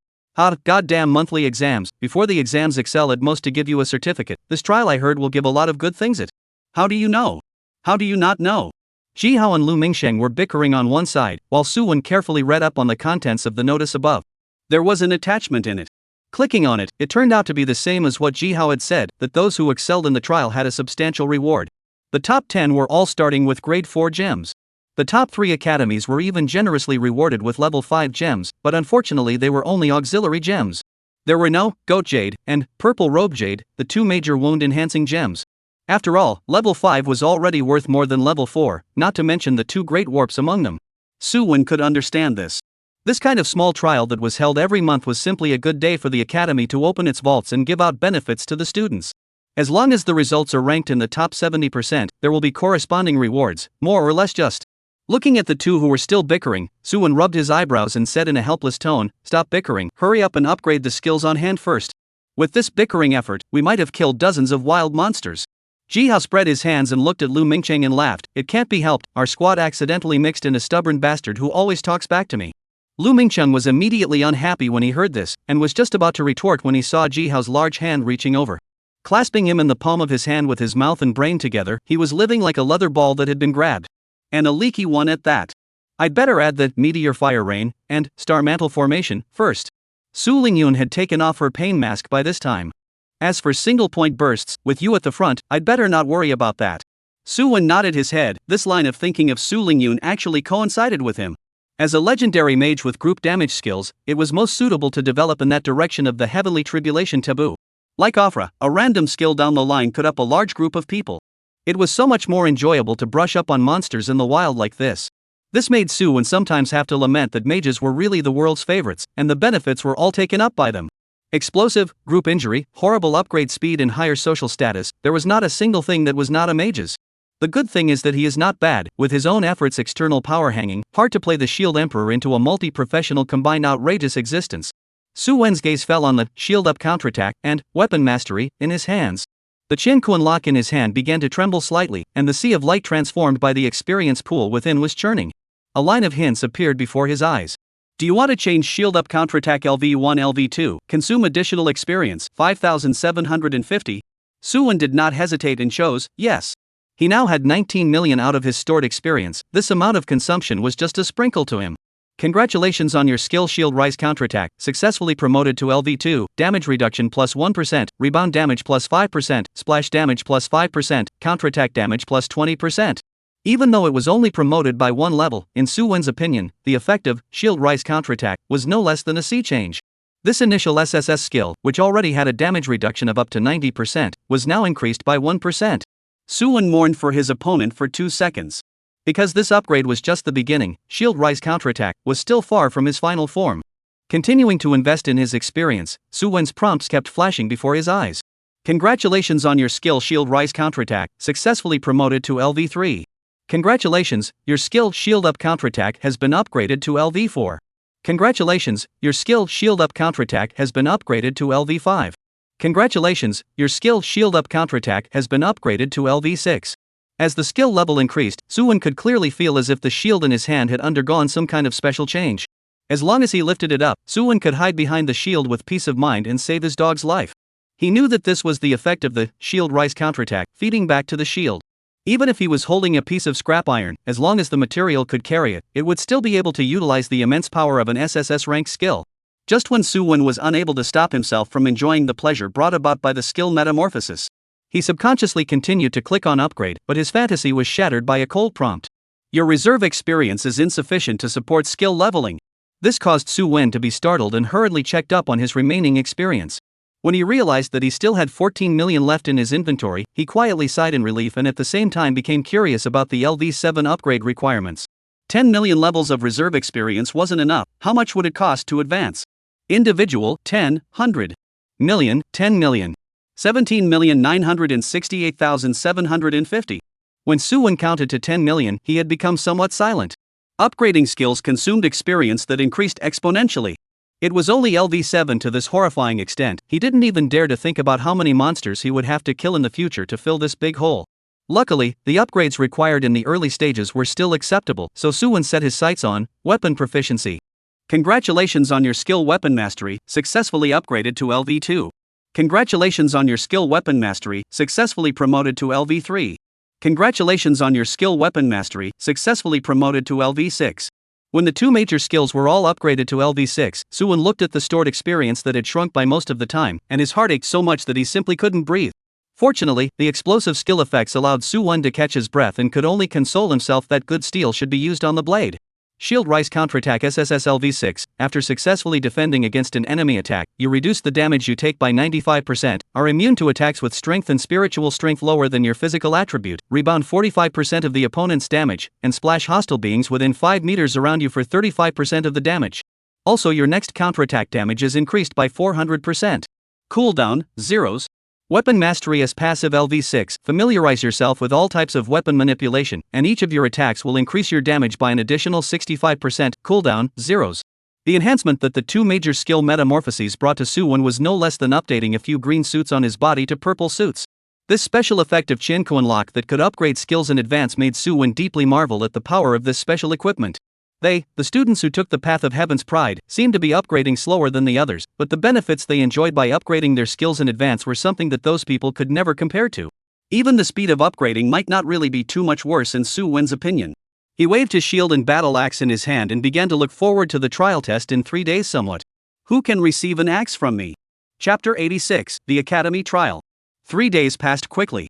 Goddamn monthly exams, before the exams excel at most to give you a certificate, this trial I heard will give a lot of good things it.
How do you know? How do you not know?
Ji Hao and Lu Mingsheng were bickering on one side, while Suwon carefully read up on the contents of the notice above.
There was an attachment in it.
Clicking on it, it turned out to be the same as what Ji Hao had said, that those who excelled in the trial had a substantial reward. The top 10 were all starting with grade 4 gems. The top 3 academies were even generously rewarded with level 5 gems, but unfortunately they were only auxiliary gems. There were no Goat Jade and Purple Robe Jade, the two major wound-enhancing gems. After all, level 5 was already worth more than level 4, not to mention the two great warps among them.
Suwon could understand this.
This kind of small trial that was held every month was simply a good day for the academy to open its vaults and give out benefits to the students. As long as the results are ranked in the top 70%, there will be corresponding rewards, more or less just. Looking at the two who were still bickering, Suwon rubbed his eyebrows and said in a helpless tone, "Stop bickering, hurry up and upgrade the skills on hand first. With this bickering effort, we might have killed dozens of wild monsters." Ji Hao spread his hands and looked at Lu Mingcheng and laughed. "It can't be helped, our squad accidentally mixed in a stubborn bastard who always talks back to me." Lu Mingcheng was immediately unhappy when he heard this, and was just about to retort when he saw Ji Hao's large hand reaching over. Clasping him in the palm of his hand with his mouth and brain together, he was living like a leather ball that had been grabbed.
And a leaky one at that.
I'd better add the Meteor Fire Rain and Star Mantle Formation first. Su Lingyun had taken off her pain mask by this time. As for single point bursts, with you at the front, I'd better not worry about that.
Suwon nodded his head. This line of thinking of Su Lingyun actually coincided with him. As a legendary mage with group damage skills, it was most suitable to develop in that direction of the Heavenly Tribulation taboo. Like Afra, a random skill down the line could up a large group of people. It was so much more enjoyable to brush up on monsters in the wild like this. This made Suwon sometimes have to lament that mages were really the world's favorites, and the benefits were all taken up by them. Explosive, group injury, horrible upgrade speed and higher social status, there was not a single thing that was not a mage's. The good thing is that he is not bad, with his own efforts external power hanging, hard to play the Shield Emperor into a multi-professional combined outrageous existence. Suwon's gaze fell on the Shield Up Counterattack and Weapon Mastery in his hands. The Qianquan lock in his hand began to tremble slightly, and the sea of light transformed by the experience pool within was churning. A line of hints appeared before his eyes. Do you want to change Shield Up Counterattack LV1 LV2, consume additional experience, 5,750? Suwon did not hesitate and chose, yes.
He now had 19 million out of his stored experience. This amount of consumption was just a sprinkle to him. Congratulations on your skill Shield Rise Counterattack, successfully promoted to LV2, damage reduction plus 1%, rebound damage plus 5%, splash damage plus 5%, counterattack damage plus 20%. Even though it was only promoted by one level, in Suwon's opinion, the effective Shield Rise Counterattack was no less than a sea change. This initial SSS skill, which already had a damage reduction of up to 90%, was now increased by 1%.
Suwon mourned for his opponent for 2 seconds.
Because this upgrade was just the beginning, Shield Rise Counterattack was still far from his final form. Continuing to invest in his experience, Suwon's prompts kept flashing before his eyes. Congratulations on your skill Shield Rise Counterattack, successfully promoted to LV3. Congratulations, your skill Shield Up Counterattack has been upgraded to LV4. Congratulations, your skill Shield Up Counterattack has been upgraded to LV5. Congratulations, your skill Shield Up Counterattack has been upgraded to LV6. As the skill level increased, Suwon could clearly feel as if the shield in his hand had undergone some kind of special change. As long as he lifted it up, Suwon could hide behind the shield with peace of mind and save his dog's life. He knew that this was the effect of the Shield Rise Counterattack, feeding back to the shield. Even if he was holding a piece of scrap iron, as long as the material could carry it, it would still be able to utilize the immense power of an SSS rank skill. Just when Suwon was unable to stop himself from enjoying the pleasure brought about by the skill metamorphosis, He subconsciously continued to click on upgrade, but his fantasy was shattered by a cold prompt. Your reserve experience is insufficient to support skill leveling. This caused Su Wen to be startled and hurriedly checked up on his remaining experience. When he realized that he still had 14 million left in his inventory, he quietly sighed in relief and at the same time became curious about the LV7 upgrade requirements. 10 million levels of reserve experience wasn't enough. How much would it cost to advance? Individual, 10, 100. Million, 10 million. 17,968,750. When Su Wen counted to 10 million, he had become somewhat silent. Upgrading skills consumed experience that increased exponentially. It was only LV7 to this horrifying extent. He didn't even dare to think about how many monsters he would have to kill in the future to fill this big hole. Luckily, the upgrades required in the early stages were still acceptable, so Su Wen set his sights on weapon proficiency. Congratulations on your skill weapon mastery, successfully upgraded to LV2. Congratulations on your skill weapon mastery, successfully promoted to LV3. Congratulations on your skill weapon mastery, successfully promoted to LV6. When the two major skills were all upgraded to LV6, Su Wen looked at the stored experience that had shrunk by most of the time, and his heart ached so much that he simply couldn't breathe. Fortunately, the explosive skill effects allowed Su Wen to catch his breath and could only console himself that good steel should be used on the blade. Shield Rise Counterattack SSS LV6. After successfully defending against an enemy attack, you reduce the damage you take by 95%, are immune to attacks with strength and spiritual strength lower than your physical attribute, rebound 45% of the opponent's damage, and splash hostile beings within 5 meters around you for 35% of the damage. Also, your next counterattack damage is increased by 400%. Cooldown, zeros. Weapon Mastery as passive LV6. Familiarize yourself with all types of weapon manipulation, and each of your attacks will increase your damage by an additional 65%. Cooldown, zeros. The enhancement that the two major skill metamorphoses brought to Su Wen was no less than updating a few green suits on his body to purple suits. This special effect of Chinko Unlock that could upgrade skills in advance made Su Wen deeply marvel at the power of this special equipment. The students who took the path of Heaven's Pride, seemed to be upgrading slower than the others, but the benefits they enjoyed by upgrading their skills in advance were something that those people could never compare to. Even the speed of upgrading might not really be too much worse in Su Wen's opinion. He waved his shield and battle axe in his hand and began to look forward to the trial test in 3 days somewhat. Who can receive an axe from me? Chapter 86, The Academy Trial. 3 days passed quickly.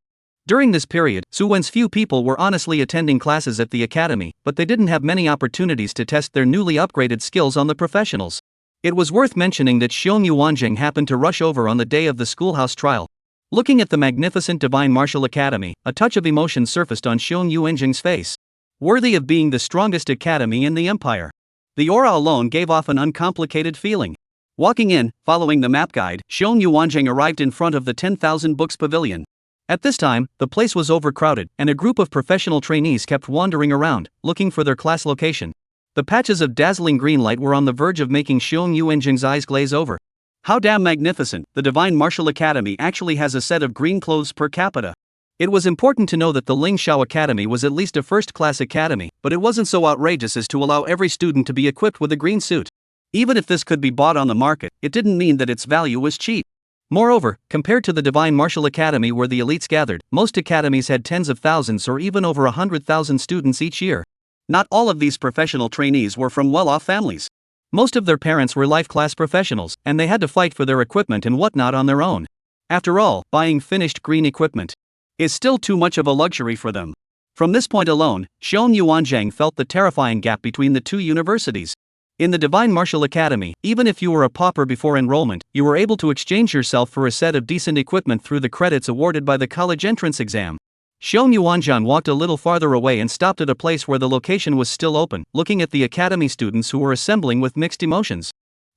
During this period, Su Wen's few people were honestly attending classes at the academy, but they didn't have many opportunities to test their newly upgraded skills on the professionals. It was worth mentioning that Xiong Yuanjing happened to rush over on the day of the schoolhouse trial. Looking at the magnificent Divine Martial Academy, a touch of emotion surfaced on Xiong Yuanjing's face. Worthy of being the strongest academy in the empire. The aura alone gave off an uncomplicated feeling. Walking in, following the map guide, Xiong Yuanjing arrived in front of the 10,000 books pavilion. At this time, the place was overcrowded, and a group of professional trainees kept wandering around, looking for their class location. The patches of dazzling green light were on the verge of making Xiong Yuanjing's eyes glaze over. How damn magnificent, the Divine Martial Academy actually has a set of green clothes per capita. It was important to know that the Ling Shao Academy was at least a first-class academy, but it wasn't so outrageous as to allow every student to be equipped with a green suit. Even if this could be bought on the market, it didn't mean that its value was cheap. Moreover, compared to the Divine Martial Academy where the elites gathered, most academies had tens of thousands or even over 100,000 students each year. Not all of these professional trainees were from well-off families. Most of their parents were life-class professionals, and they had to fight for their equipment and whatnot on their own. After all, buying finished green equipment is still too much of a luxury for them. From this point alone, Xiong Yuanjing felt the terrifying gap between the two universities. In the Divine Martial Academy, even if you were a pauper before enrollment, you were able to exchange yourself for a set of decent equipment through the credits awarded by the college entrance exam. Xiong Yuanjing walked a little farther away and stopped at a place where the location was still open, looking at the academy students who were assembling with mixed emotions.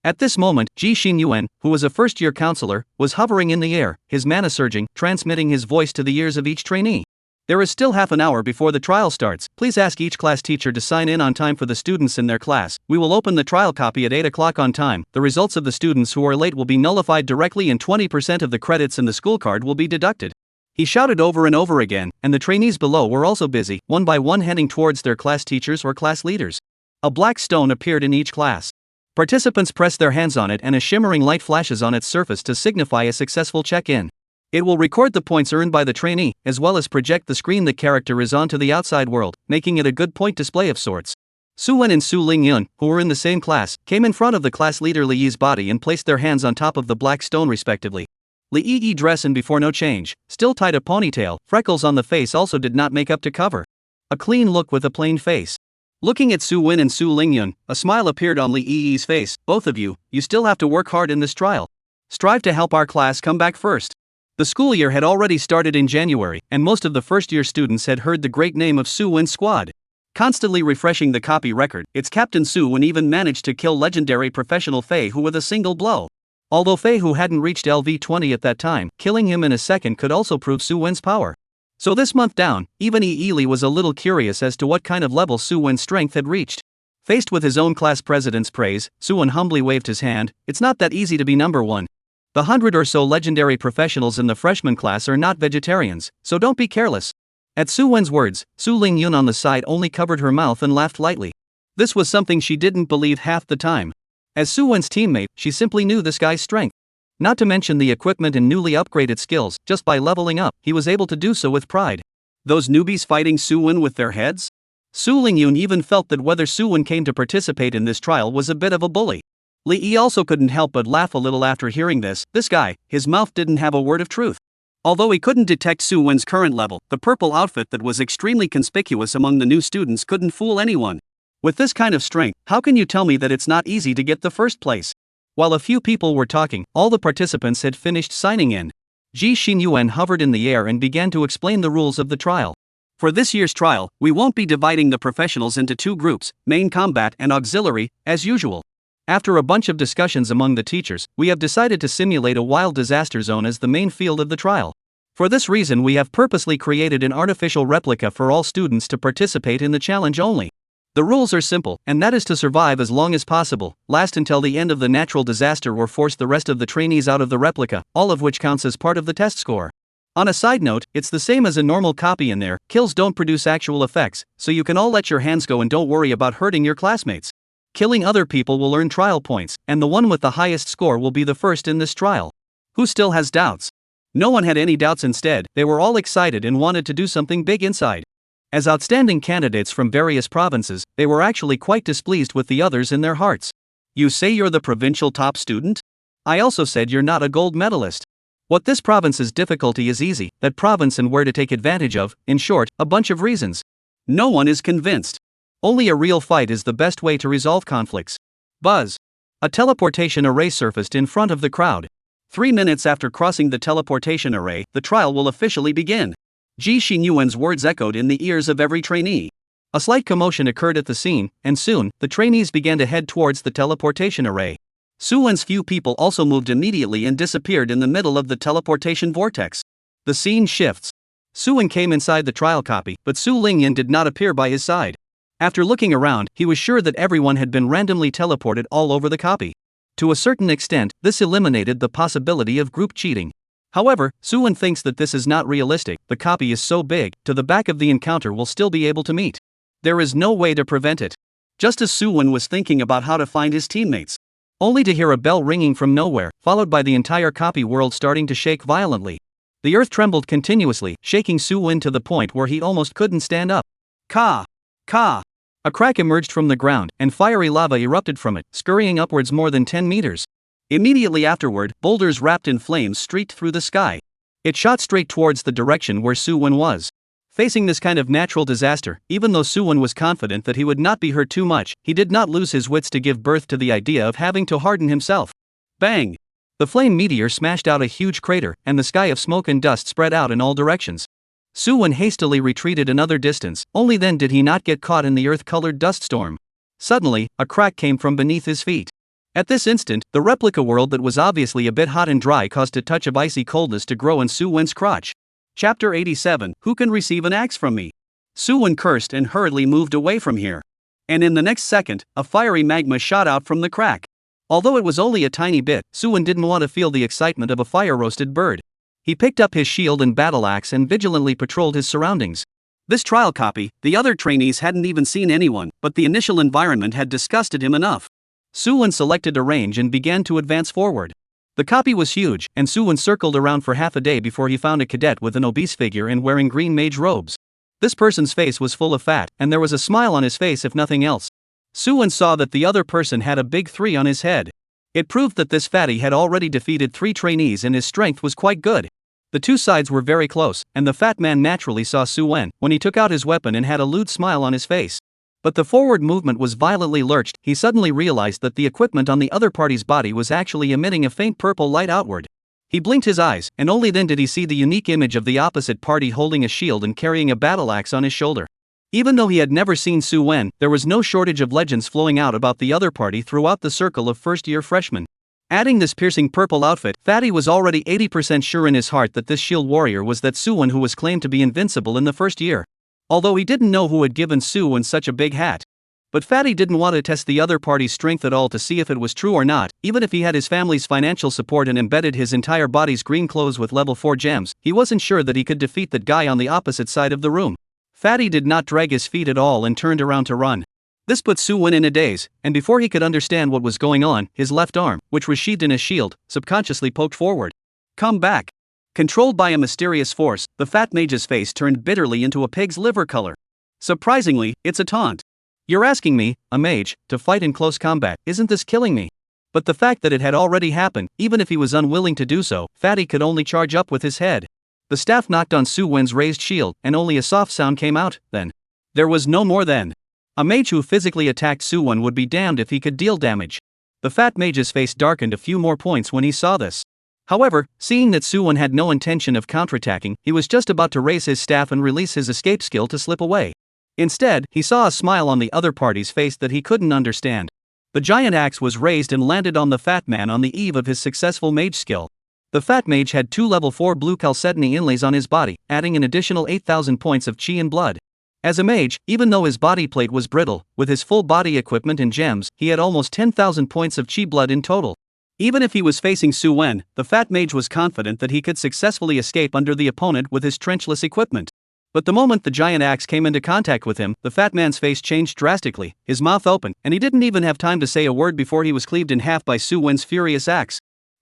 At this moment, Ji Xinyuan, who was a first-year counselor, was hovering in the air, his mana surging, transmitting his voice to the ears of each trainee. There is still half an hour before the trial starts. Please ask each class teacher to sign in on time for the students in their class. We will open the trial copy at 8 o'clock on time. The results of the students who are late will be nullified directly and 20% of the credits in the school card will be deducted. He shouted over and over again, and the trainees below were also busy, one by one heading towards their class teachers or class leaders. A black stone appeared in each class. Participants press their hands on it and a shimmering light flashes on its surface to signify a successful check-in. It will record the points earned by the trainee, as well as project the screen the character is on to the outside world, making it a good point display of sorts. Su Wen and Su Lingyun, who were in the same class, came in front of the class leader Li Yi's body and placed their hands on top of the black stone respectively.
Lee dress in before no change, still tied a ponytail, freckles on the face also did not make up to cover. A clean look with a plain face. Looking at Su Win and Su Lingyun, a smile appeared on Lee's face. Both of you still have to work hard in this trial. Strive to help our class come back first. The school year had already started in January, and most of the first-year students had heard the great name of Su Win's squad. Constantly refreshing the copy record, its captain Su Win even managed to kill legendary professional Fei Hu with a single blow. Although Fei Hu hadn't reached LV20 at that time, killing him in a second could also prove Su Win's power. So this month down, even Li was a little curious as to what kind of level Su Win's strength had reached. Faced with his own class president's praise, Su Win humbly waved his hand. It's not that easy to be number one. The 100 or so legendary professionals in the freshman class are not vegetarians, so don't be careless. At Su Win's words, Su Lingyun on the side only covered her mouth and laughed lightly. This was something she didn't believe half the time. As Su Win's teammate, she simply knew this guy's strength. Not to mention the equipment and newly upgraded skills, just by leveling up, he was able to do so with pride. Those newbies fighting Su Win with their heads? Su Lingyun even felt that whether Su Win came to participate in this trial was a bit of a bully. Lee also couldn't help but laugh a little after hearing this. This guy, his mouth didn't have a word of truth. Although he couldn't detect Su Win's current level, the purple outfit that was extremely conspicuous among the new students couldn't fool anyone. With this kind of strength, how can you tell me that it's not easy to get the first place? While a few people were talking, all the participants had finished signing in. Ji Xinyuan hovered in the air and began to explain the rules of the trial. For this year's trial, we won't be dividing the professionals into two groups, main combat and auxiliary, as usual. After a bunch of discussions among the teachers, we have decided to simulate a wild disaster zone as the main field of the trial. For this reason, we have purposely created an artificial replica for all students to participate in the challenge only. The rules are simple, and that is to survive as long as possible, last until the end of the natural disaster or force the rest of the trainees out of the replica, all of which counts as part of the test score. On a side note, it's the same as a normal copy in there, kills don't produce actual effects, so you can all let your hands go and don't worry about hurting your classmates. Killing other people will earn trial points, and the one with the highest score will be the first in this trial. Who still has doubts? No one had any doubts. Instead, they were all excited and wanted to do something big inside. As outstanding candidates from various provinces, they were actually quite displeased with the others in their hearts. You say you're the provincial top student? I also said you're not a gold medalist. What this province's difficulty is easy, that province and where to take advantage of, in short, a bunch of reasons. No one is convinced. Only a real fight is the best way to resolve conflicts. Buzz. A teleportation array surfaced in front of the crowd. 3 minutes after crossing the teleportation array, the trial will officially begin. Ji Xinyuan's words echoed in the ears of every trainee. A slight commotion occurred at the scene, and soon, the trainees began to head towards the teleportation array. Su Win's few people also moved immediately and disappeared in the middle of the teleportation vortex. The scene shifts. Su Win came inside the trial copy, but Su Lingyun did not appear by his side. After looking around, he was sure that everyone had been randomly teleported all over the copy. To a certain extent, this eliminated the possibility of group cheating. However, Su Win thinks that this is not realistic. The copy is so big, to the back of the encounter will still be able to meet. There is no way to prevent it. Just as Su Win was thinking about how to find his teammates, only to hear a bell ringing from nowhere, followed by the entire copy world starting to shake violently. The earth trembled continuously, shaking Su Win to the point where he almost couldn't stand up. Ka! Ka! A crack emerged from the ground, and fiery lava erupted from it, scurrying upwards more than 10 meters. Immediately afterward, boulders wrapped in flames streaked through the sky. It shot straight towards the direction where Su Win was. Facing this kind of natural disaster, even though Su Win was confident that he would not be hurt too much, he did not lose his wits to give birth to the idea of having to harden himself. Bang! The flame meteor smashed out a huge crater, and the sky of smoke and dust spread out in all directions. Su Win hastily retreated another distance, only then did he not get caught in the earth-colored dust storm. Suddenly, a crack came from beneath his feet. At this instant, the replica world that was obviously a bit hot and dry caused a touch of icy coldness to grow in Su Win's crotch. Chapter 87, Who can receive an axe from me? Su Win cursed and hurriedly moved away from here. And in the next second, a fiery magma shot out from the crack. Although it was only a tiny bit, Su Win didn't want to feel the excitement of a fire-roasted bird. He picked up his shield and battle axe and vigilantly patrolled his surroundings. This trial copy, the other trainees hadn't even seen anyone, but the initial environment had disgusted him enough. Su Win selected a range and began to advance forward. The copy was huge, and Su Win circled around for half a day before he found a cadet with an obese figure and wearing green mage robes. This person's face was full of fat, and there was a smile on his face if nothing else. Su Win saw that the other person had a big 3 on his head. It proved that this fatty had already defeated 3 trainees and his strength was quite good. The two sides were very close, and the fat man naturally saw Su Wen when he took out his weapon and had a lewd smile on his face. But the forward movement was violently lurched. He suddenly realized that the equipment on the other party's body was actually emitting a faint purple light outward. He blinked his eyes, and only then did he see the unique image of the opposite party holding a shield and carrying a battle axe on his shoulder. Even though he had never seen Su Wen, there was no shortage of legends flowing out about the other party throughout the circle of first-year freshmen. Adding this piercing purple outfit, Fatty was already 80% sure in his heart that this shield warrior was that Su Wen who was claimed to be invincible in the first year. Although he didn't know who had given Su Wen such a big hat. But Fatty didn't want to test the other party's strength at all to see if it was true or not. Even if he had his family's financial support and embedded his entire body's green clothes with level 4 gems, he wasn't sure that he could defeat that guy on the opposite side of the room. Fatty did not drag his feet at all and turned around to run. This put Su Wen in a daze, and before he could understand what was going on, his left arm, which was sheathed in a shield, subconsciously poked forward. Come back. Controlled by a mysterious force, the fat mage's face turned bitterly into a pig's liver color. Surprisingly, it's a taunt. You're asking me, a mage, to fight in close combat, isn't this killing me? But the fact that it had already happened, even if he was unwilling to do so, Fatty could only charge up with his head. The staff knocked on Su Wen's raised shield, and only a soft sound came out, then. There was no more then. A mage who physically attacked Su Wen would be damned if he could deal damage. The fat mage's face darkened a few more points when he saw this. However, seeing that Su Wen had no intention of counterattacking, he was just about to raise his staff and release his escape skill to slip away. Instead, he saw a smile on the other party's face that he couldn't understand. The giant axe was raised and landed on the fat man on the eve of his successful mage skill. The fat mage had 2 level 4 blue chalcedony inlays on his body, adding an additional 8,000 points of chi and blood. As a mage, even though his body plate was brittle, with his full body equipment and gems, he had almost 10,000 points of chi blood in total. Even if he was facing Su Wen, the fat mage was confident that he could successfully escape under the opponent with his trenchless equipment. But the moment the giant axe came into contact with him, the fat man's face changed drastically, his mouth opened, and he didn't even have time to say a word before he was cleaved in half by Su Wen's furious axe.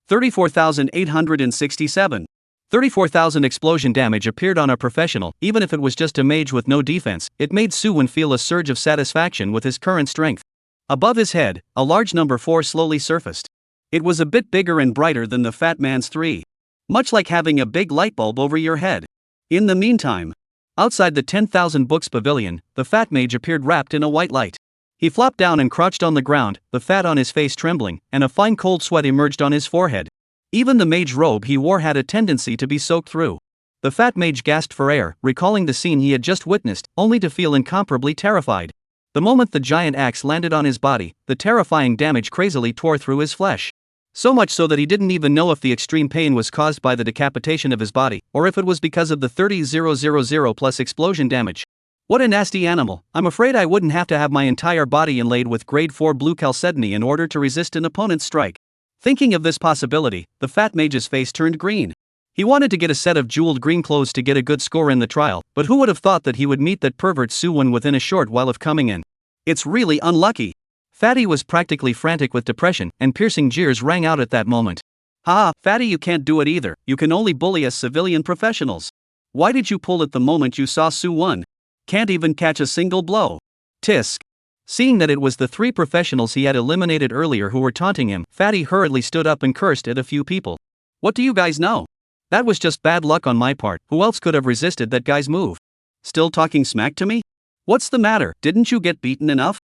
34,867. 34,000 explosion damage appeared on a professional. Even if it was just a mage with no defense, it made Su Wen feel a surge of satisfaction with his current strength. Above his head, a large number 4 slowly surfaced. It was a bit bigger and brighter than the fat man's 3. Much like having a big light bulb over your head. In the meantime, outside the 10,000 books pavilion, the fat mage appeared wrapped in a white light. He flopped down and crouched on the ground, the fat on his face trembling, and a fine cold sweat emerged on his forehead. Even the mage robe he wore had a tendency to be soaked through. The fat mage gasped for air, recalling the scene he had just witnessed, only to feel incomparably terrified. The moment the giant axe landed on his body, the terrifying damage crazily tore through his flesh. So much so that he didn't even know if the extreme pain was caused by the decapitation of his body, or if it was because of the 30,000 plus explosion damage. What a nasty animal. I'm afraid I wouldn't have to have my entire body inlaid with grade 4 blue chalcedony in order to resist an opponent's strike. Thinking of this possibility, the fat mage's face turned green. He wanted to get a set of jeweled green clothes to get a good score in the trial, but who would have thought that he would meet that pervert Su Wen within a short while of coming in? It's really unlucky. Fatty was practically frantic with depression, and piercing jeers rang out at that moment. Ha, Fatty, you can't do it either. You can only bully us civilian professionals. Why did you pull it the moment you saw Su Wen? Can't even catch a single blow. Tisk. Seeing that it was the 3 professionals he had eliminated earlier who were taunting him, Fatty hurriedly stood up and cursed at a few people. What do you guys know? That was just bad luck on my part. Who else could have resisted that guy's move? Still talking smack to me? What's the matter? Didn't you get beaten enough?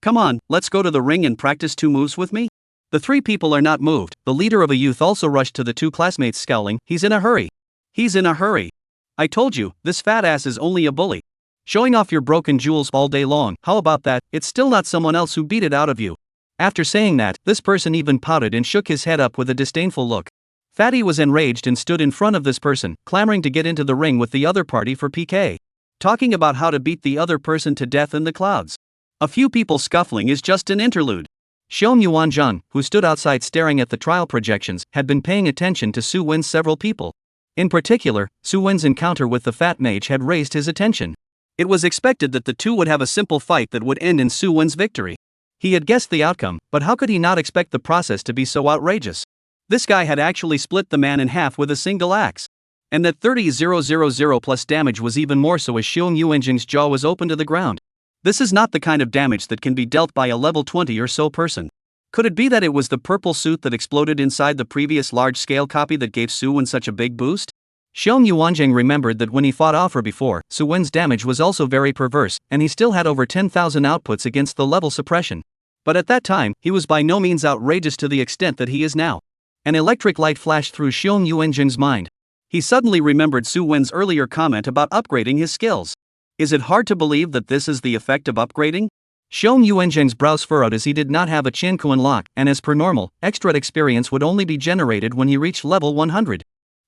Come on, let's go to the ring and practice 2 moves with me? The 3 people are not moved. The leader of a youth also rushed to the 2 classmates, scowling. He's in a hurry. He's in a hurry. I told you, this fat ass is only a bully. Showing off your broken jewels all day long, how about that? It's still not someone else who beat it out of you. After saying that, this person even pouted and shook his head up with a disdainful look. Fatty was enraged and stood in front of this person, clamoring to get into the ring with the other party for PK. Talking about how to beat the other person to death in the clouds. A few people scuffling is just an interlude. Xiong Yuanzhang, who stood outside staring at the trial projections, had been paying attention to Su Wen's several people. In particular, Su Wen's encounter with the fat mage had raised his attention. It was expected that the two would have a simple fight that would end in Su Wen's victory. He had guessed the outcome, but how could he not expect the process to be so outrageous? This guy had actually split the man in half with a single axe. And that 30,000 plus damage was even more so as Xiong Yuanzhang's jaw was open to the ground. This is not the kind of damage that can be dealt by a level 20 or so person. Could it be that it was the purple suit that exploded inside the previous large-scale copy that gave Su Wen such a big boost?
Xiong Yuanzhang remembered that when he fought Offra before, Su Wen's damage was also very perverse, and he still had over 10,000 outputs against the level suppression. But at that time, he was by no means outrageous to the extent that he is now. An electric light flashed through Xiong Yuanzhang's mind. He suddenly remembered Su Wen's earlier comment about upgrading his skills. Is it hard to believe that this is the effect of upgrading? Xiong Yuanzhang's brows furrowed as he did not have a Qianku unlock, and as per normal, extra experience would only be generated when he reached level 100.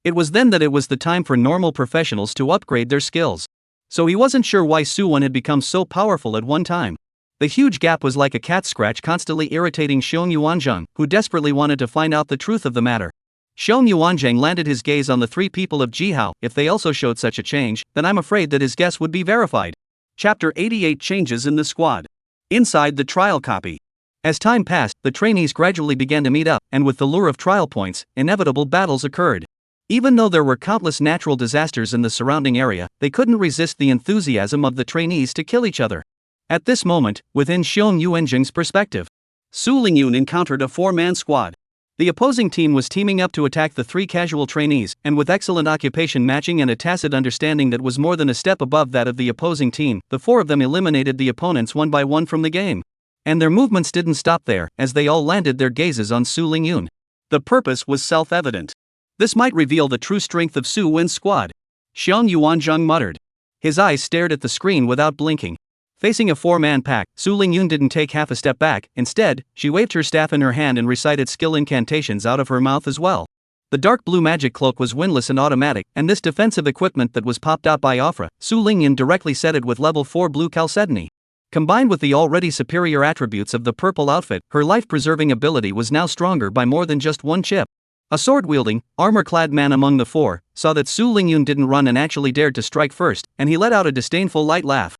It was then that it was the time for normal professionals to upgrade their skills. So he wasn't sure why Su Wen had become so powerful at one time. The huge gap was like a cat scratch constantly irritating Xiong Yuanzhang, who desperately wanted to find out the truth of the matter. Xiong Yuanzhang landed his gaze on the three people of Jihao. If they also showed such a change, then I'm afraid that his guess would be verified.
Chapter 88 Changes in the Squad. Inside the trial copy.
As time passed, the trainees gradually began to meet up, and with the lure of trial points, inevitable battles occurred. Even though there were countless natural disasters in the surrounding area, they couldn't resist the enthusiasm of the trainees to kill each other. At this moment, within Xiong Yuanzhang's perspective,
Su Lingyun encountered a four-man squad.
The opposing team was teaming up to attack the three casual trainees, and with excellent occupation matching and a tacit understanding that was more than a step above that of the opposing team, the four of them eliminated the opponents one by one from the game. And their movements didn't stop there, as they all landed their gazes on Su Lingyun.
The purpose was self-evident. This might reveal the true strength of Su Wen's squad. Xiong Yuanzhang muttered. His eyes stared at the screen without blinking. Facing a four-man pack, Su Lingyun didn't take half a step back. Instead, she waved her staff in her hand and recited skill incantations out of her mouth as well. The dark blue magic cloak was windless and automatic, and this defensive equipment that was popped out by Offra, Su Lingyun directly set it with level 4 blue chalcedony. Combined with the already superior attributes of the purple outfit, her life-preserving ability was now stronger by more than just one chip. A sword-wielding, armor-clad man among the four saw that Su Lingyun didn't run and actually dared to strike first, and he let out a disdainful light laugh.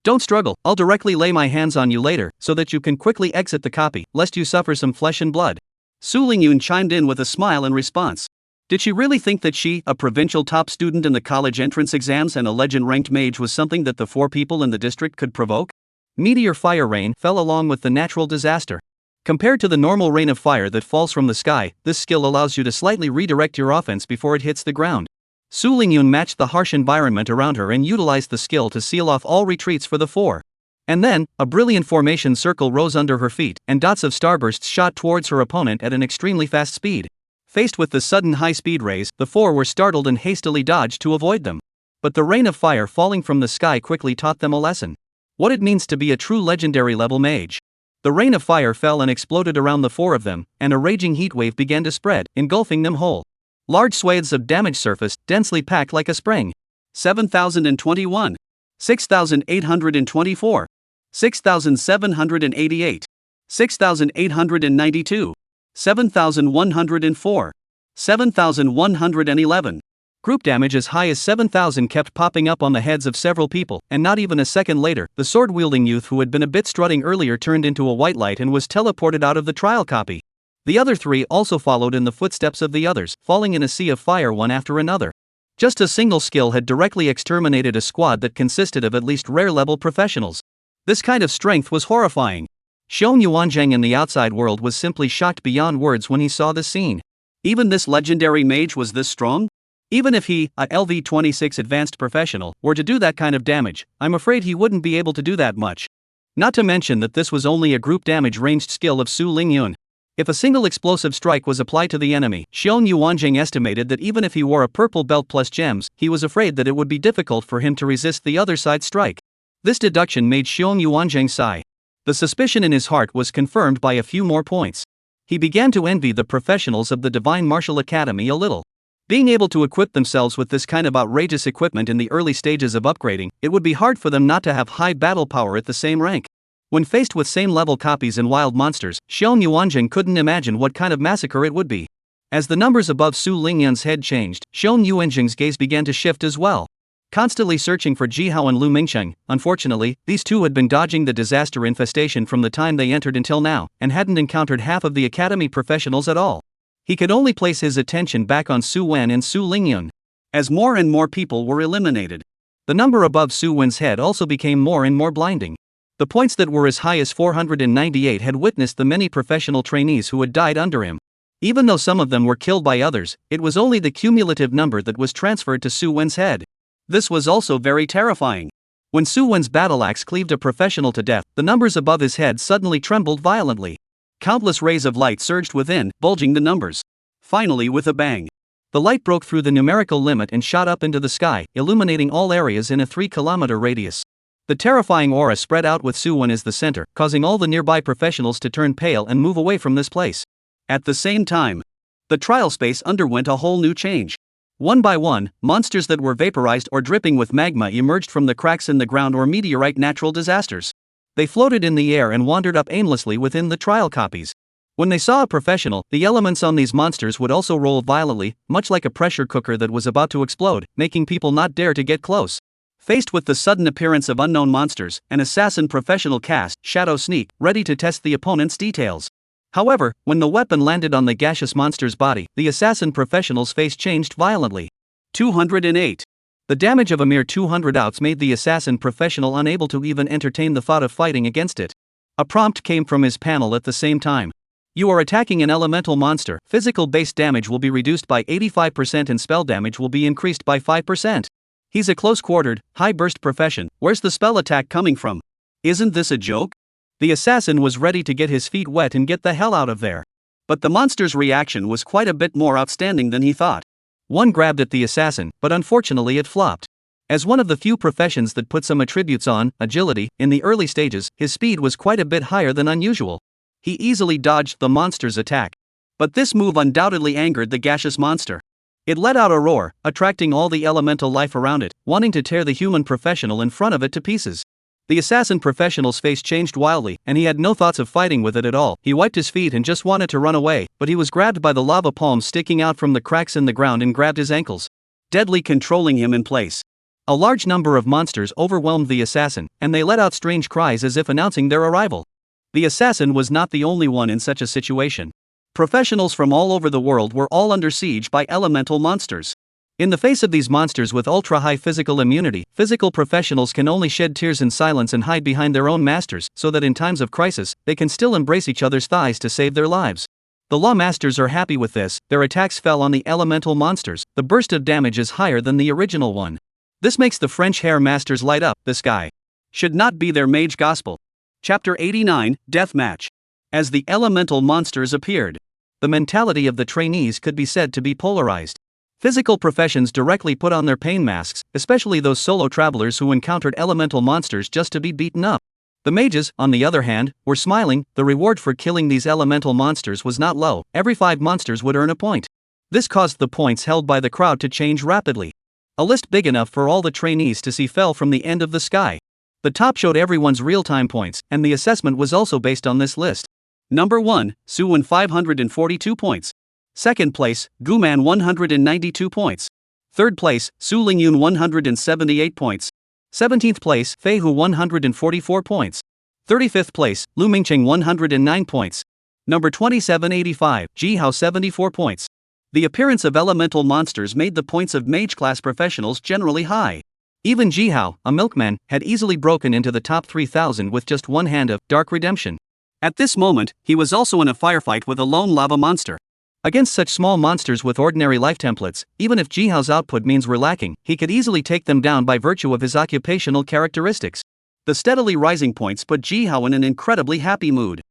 Don't struggle, I'll directly lay my hands on you later, so that you can quickly exit the copy, lest you suffer some flesh and blood. Su Lingyun chimed in with a smile in response. Did she really think that she, a provincial top student in the college entrance exams and a legend-ranked mage, was something that the four people in the district could provoke?
Meteor fire rain fell along with the natural disaster. Compared to the normal rain of fire that falls from the sky, this skill allows you to slightly redirect your offense before it hits the ground. Su Lingyun matched the harsh environment around her and utilized the skill to seal off all retreats for the four. And then, a brilliant formation circle rose under her feet, and dots of starbursts shot towards her opponent at an extremely fast speed. Faced with the sudden high-speed rays, the four were startled and hastily dodged to avoid them. But the rain of fire falling from the sky quickly taught them a lesson. What it means to be a true legendary-level mage. The rain of fire fell and exploded around the four of them, and a raging heatwave began to spread, engulfing them whole. Large swathes of damage surfaced, densely packed like a spring.
7,021. 6,824. 6,788. 6,892. 7,104. 7,111.
Group damage as high as 7,000 kept popping up on the heads of several people, and not even a second later, the sword-wielding youth who had been a bit strutting earlier turned into a white light and was teleported out of the trial copy. The other three also followed in the footsteps of the others, falling in a sea of fire one after another. Just a single skill had directly exterminated a squad that consisted of at least rare-level professionals. This kind of strength was horrifying. Xiong Yuanzhang in the outside world was simply shocked beyond words when he saw the scene.
Even this legendary mage was this strong? Even if he, a LV-26 advanced professional, were to do that kind of damage, I'm afraid he wouldn't be able to do that much. Not to mention that this was only a group damage ranged skill of Su Lingyun. If a single explosive strike was applied to the enemy, Xiong Yuanzhang estimated that even if he wore a purple belt plus gems, he was afraid that it would be difficult for him to resist the other side's strike. This deduction made Xiong Yuanzhang sigh. The suspicion in his heart was confirmed by a few more points. He began to envy the professionals of the Divine Martial Academy a little. Being able to equip themselves with this kind of outrageous equipment in the early stages of upgrading, it would be hard for them not to have high battle power at the same rank. When faced with same-level copies and wild monsters, Xiong Yuanzhang couldn't imagine what kind of massacre it would be. As the numbers above Su Lingyun's head changed, Xiong Yuanzhang's gaze began to shift as well. Constantly searching for Jihao and Lu Mingcheng, unfortunately, these two had been dodging the disaster infestation from the time they entered until now, and hadn't encountered half of the academy professionals at all. He could only place his attention back on Su Wen and Su Lingyun. As more and more people were eliminated, the number above Su Wen's head also became more and more blinding. The points that were as high as 498 had witnessed the many professional trainees who had died under him. Even though some of them were killed by others, it was only the cumulative number that was transferred to Su Wen's head. This was also very terrifying. When Su Wen's battle axe cleaved a professional to death, the numbers above his head suddenly trembled violently. Countless rays of light surged within, bulging the numbers. Finally, with a bang, the light broke through the numerical limit and shot up into the sky, illuminating all areas in a 3-kilometer radius. The terrifying aura spread out with Su Wen as the center, causing all the nearby professionals to turn pale and move away from this place. At the same time, the trial space underwent a whole new change. One by one, monsters that were vaporized or dripping with magma emerged from the cracks in the ground or meteorite natural disasters. They floated in the air and wandered up aimlessly within the trial copies. When they saw a professional, the elements on these monsters would also roll violently, much like a pressure cooker that was about to explode, making people not dare to get close. Faced with the sudden appearance of unknown monsters, an assassin professional cast Shadow Sneak, ready to test the opponent's details. However, when the weapon landed on the gaseous monster's body, the assassin professional's face changed violently. 208. The damage of a mere 200 outs made the assassin professional unable to even entertain the thought of fighting against it. A prompt came from his panel at the same time. You are attacking an elemental monster. Physical base damage will be reduced by 85% and spell damage will be increased by 5%. He's a close-quartered, high-burst profession. Where's the spell attack coming from? Isn't this a joke? The assassin was ready to get his feet wet and get the hell out of there. But the monster's reaction was quite a bit more outstanding than he thought. One grabbed at the assassin, but unfortunately it flopped. As one of the few professions that put some attributes on agility, in the early stages, his speed was quite a bit higher than unusual. He easily dodged the monster's attack. But this move undoubtedly angered the gaseous monster. It let out a roar, attracting all the elemental life around it, wanting to tear the human professional in front of it to pieces. The assassin professional's face changed wildly, and he had no thoughts of fighting with it at all. He wiped his feet and just wanted to run away, but he was grabbed by the lava palms sticking out from the cracks in the ground and grabbed his ankles, deadly controlling him in place. A large number of monsters overwhelmed the assassin, and they let out strange cries as if announcing their arrival. The assassin was not the only one in such a situation. Professionals from all over the world were all under siege by elemental monsters. In the face of these monsters with ultra-high physical immunity, physical professionals can only shed tears in silence and hide behind their own masters, so that in times of crisis, they can still embrace each other's thighs to save their lives. The law masters are happy with this. Their attacks fell on the elemental monsters. The burst of damage is higher than the original one. This makes the French hair masters light up. This guy should not be their mage gospel. Chapter 89, Deathmatch. As the elemental monsters appeared, the mentality of the trainees could be said to be polarized. Physical professions directly put on their pain masks, especially those solo travelers who encountered elemental monsters just to be beaten up. The mages, on the other hand, were smiling. The reward for killing these elemental monsters was not low. Every 5 monsters would earn a point. This caused the points held by the crowd to change rapidly. A list big enough for all the trainees to see fell from the end of the sky. The top showed everyone's real-time points, and the assessment was also based on this list. Number 1, Su Wen 542 points. Second place, Guman 192 points. Third place, Su Lingyun 178 points. 17th place, Fei Hu 144 points. 35th place, Lu Mingcheng 109 points. Number 2785, Ji Hao 74 points. The appearance of elemental monsters made the points of mage class professionals generally high. Even Ji Hao, a milkman, had easily broken into the top 3,000 with just one hand of Dark Redemption. At this moment, he was also in a firefight with a lone lava monster. Against such small monsters with ordinary life templates, even if Ji Hao's output means we're lacking, he could easily take them down by virtue of his occupational characteristics. The steadily rising points put Ji Hao in an incredibly happy mood.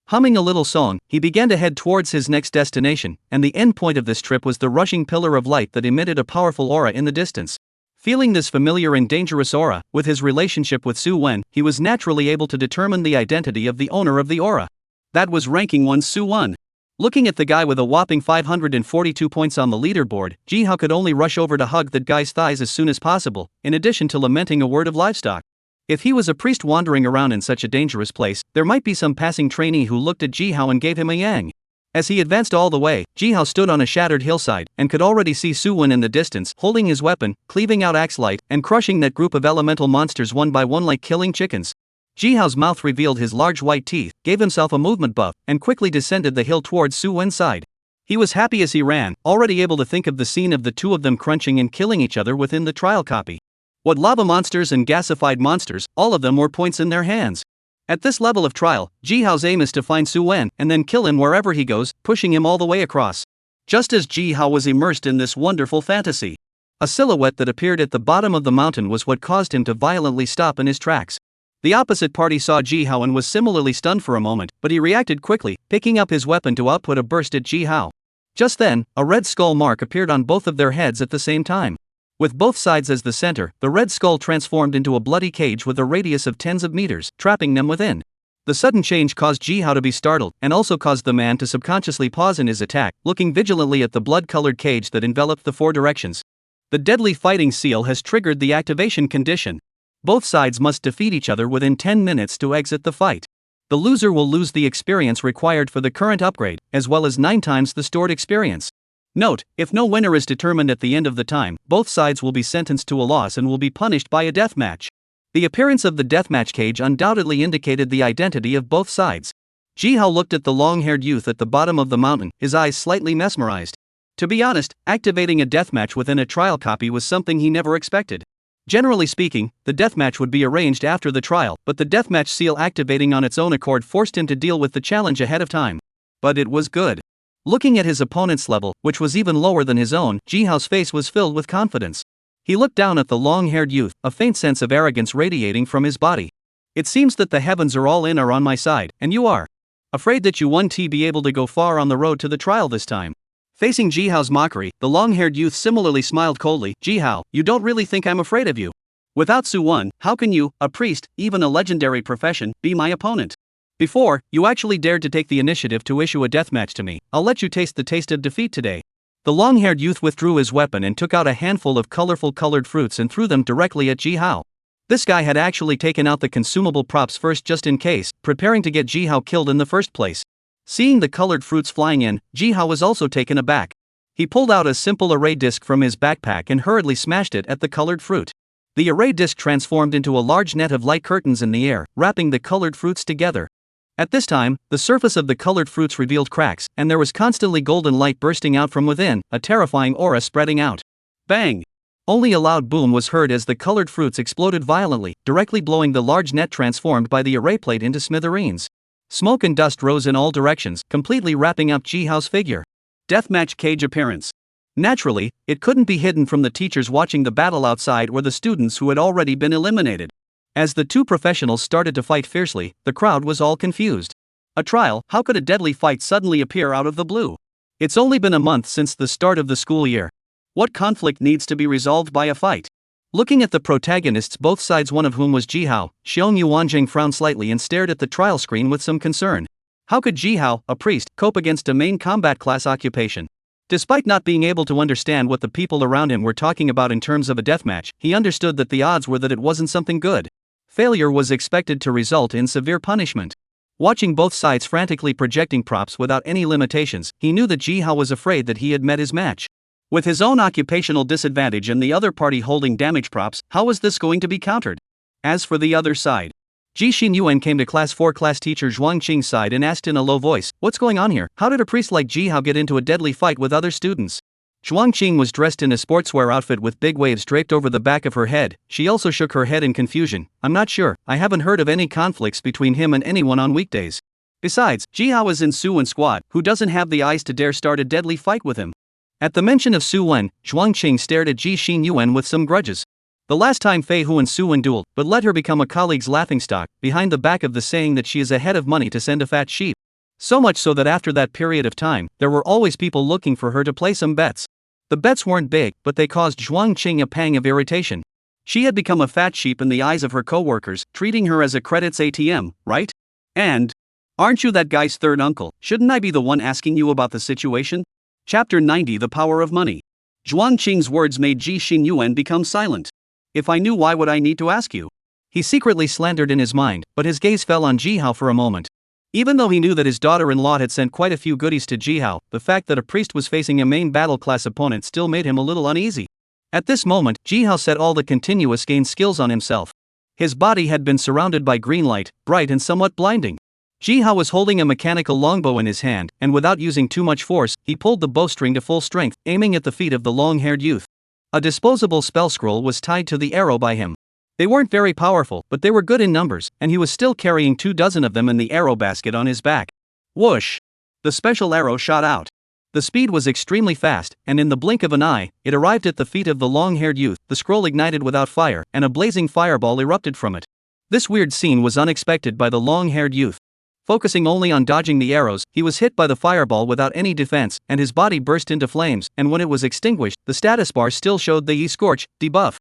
Humming a little song, he began to head towards his next destination, and the end point of this trip was the rushing pillar of light that emitted a powerful aura in the distance. Feeling this familiar and dangerous aura, with his relationship with Su Wen, he was naturally able to determine the identity of the owner of the aura. That was ranking 1 Su Wen. Looking at the guy with a whopping 542 points on the leaderboard, Ji Hao could only rush over to hug that guy's thighs as soon as possible, in addition to lamenting a word of livestock. If he was a priest wandering around in such a dangerous place, there might be some passing trainee who looked at Ji Hao and gave him a yang. As he advanced all the way, Ji Hao stood on a shattered hillside, and could already see Su Wen in the distance, holding his weapon, cleaving out axe light, and crushing that group of elemental monsters one by one like killing chickens. Ji Hao's mouth revealed his large white teeth, gave himself a movement buff, and quickly descended the hill towards Su Wen's side. He was happy as he ran, already able to think of the scene of the two of them crunching and killing each other within the trial copy. What lava monsters and gasified monsters, all of them were points in their hands. At this level of trial, Ji Hao's aim is to find Su Wen and then kill him wherever he goes, pushing him all the way across. Just as Ji Hao was immersed in this wonderful fantasy, a silhouette that appeared at the bottom of the mountain was what caused him to violently stop in his tracks. The opposite party saw Ji Hao and was similarly stunned for a moment, but he reacted quickly, picking up his weapon to output a burst at Ji Hao. Just then, a red skull mark appeared on both of their heads at the same time. With both sides as the center, the red skull transformed into a bloody cage with a radius of tens of meters, trapping them within. The sudden change caused Ji Hao to be startled, and also caused the man to subconsciously pause in his attack, looking vigilantly at the blood-colored cage that enveloped the four directions. The deadly fighting seal has triggered the activation condition. Both sides must defeat each other within 10 minutes to exit the fight. The loser will lose the experience required for the current upgrade, as well as 9 times the stored experience. Note, if no winner is determined at the end of the time, both sides will be sentenced to a loss and will be punished by a deathmatch. The appearance of the deathmatch cage undoubtedly indicated the identity of both sides. Ji Hao looked at the long-haired youth at the bottom of the mountain, his eyes slightly mesmerized. To be honest, activating a deathmatch within a trial copy was something he never expected. Generally speaking, the deathmatch would be arranged after the trial, but the deathmatch seal activating on its own accord forced him to deal with the challenge ahead of time. But it was good. Looking at his opponent's level, which was even lower than his own, Ji Hao's face was filled with confidence. He looked down at the long-haired youth, a faint sense of arrogance radiating from his body. It seems that the heavens are all in or on my side, and you are. Afraid that you won't be able to go far on the road to the trial this time. Facing Ji Hao's mockery, the long-haired youth similarly smiled coldly. Ji Hao, you don't really think I'm afraid of you? Without Su Wen, how can you, a priest, even a legendary profession, be my opponent? Before, you actually dared to take the initiative to issue a deathmatch to me. I'll let you taste the taste of defeat today. The long-haired youth withdrew his weapon and took out a handful of colorful colored fruits and threw them directly at Ji Hao. This guy had actually taken out the consumable props first just in case, preparing to get Ji Hao killed in the first place. Seeing the colored fruits flying in, Ji Hao was also taken aback. He pulled out a simple array disc from his backpack and hurriedly smashed it at the colored fruit. The array disc transformed into a large net of light curtains in the air, wrapping the colored fruits together. At this time, the surface of the colored fruits revealed cracks, and there was constantly golden light bursting out from within, a terrifying aura spreading out. Bang! Only a loud boom was heard as the colored fruits exploded violently, directly blowing the large net transformed by the array plate into smithereens. Smoke and dust rose in all directions, completely wrapping up Ji Hao's figure. Deathmatch cage appearance. Naturally, it couldn't be hidden from the teachers watching the battle outside or the students who had already been eliminated. As the two professionals started to fight fiercely, the crowd was all confused. A trial? How could a deadly fight suddenly appear out of the blue? It's only been a month since the start of the school year. What conflict needs to be resolved by a fight? Looking at the protagonists, both sides, one of whom was Ji Hao, Xiong Yuanjing frowned slightly and stared at the trial screen with some concern. How could Ji Hao, a priest, cope against a main combat class occupation? Despite not being able to understand what the people around him were talking about in terms of a deathmatch, he understood that the odds were that it wasn't something good. Failure was expected to result in severe punishment. Watching both sides frantically projecting props without any limitations, he knew that Ji Hao was afraid that he had met his match. With his own occupational disadvantage and the other party holding damage props, how was this going to be countered? As for the other side, Ji Xinyuan came to class 4 class teacher Zhuang Qing's side and asked in a low voice, "What's going on here? How did a priest like Ji Hao get into a deadly fight with other students?" Zhuang Qing was dressed in a sportswear outfit with big waves draped over the back of her head. She also shook her head in confusion. "I'm not sure, I haven't heard of any conflicts between him and anyone on weekdays. Besides, Ji Hao is in Su Wen's squad, who doesn't have the eyes to dare start a deadly fight with him." At the mention of Su Wen, Zhuang Qing stared at Ji Xinyuan with some grudges. The last time Fei Hu and Su Wen dueled, but let her become a colleague's laughingstock, behind the back of the saying that she is ahead of money to send a fat sheep. So much so that after that period of time, there were always people looking for her to play some bets. The bets weren't big, but they caused Zhuang Qing a pang of irritation. She had become a fat sheep in the eyes of her co-workers, treating her as a credits ATM, right? And, aren't you that guy's third uncle? Shouldn't I be the one asking you about the situation? Chapter 90, The Power of Money. Zhuang Qing's words made Ji Xinyuan become silent. If I knew, why would I need to ask you? He secretly slandered in his mind, but his gaze fell on Ji Hao for a moment. Even though he knew that his daughter-in-law had sent quite a few goodies to Ji Hao, the fact that a priest was facing a main battle class opponent still made him a little uneasy. At this moment, Ji Hao set all the continuous gain skills on himself. His body had been surrounded by green light, bright and somewhat blinding. Ji Hao was holding a mechanical longbow in his hand, and without using too much force, he pulled the bowstring to full strength, aiming at the feet of the long-haired youth. A disposable spell scroll was tied to the arrow by him. They weren't very powerful, but they were good in numbers, and he was still carrying 24 of them in the arrow basket on his back. Whoosh! The special arrow shot out. The speed was extremely fast, and in the blink of an eye, it arrived at the feet of the long-haired youth. The scroll ignited without fire, and a blazing fireball erupted from it. This weird scene was unexpected by the long-haired youth. Focusing only on dodging the arrows, he was hit by the fireball without any defense, and his body burst into flames, and when it was extinguished, the status bar still showed the Scorch debuff.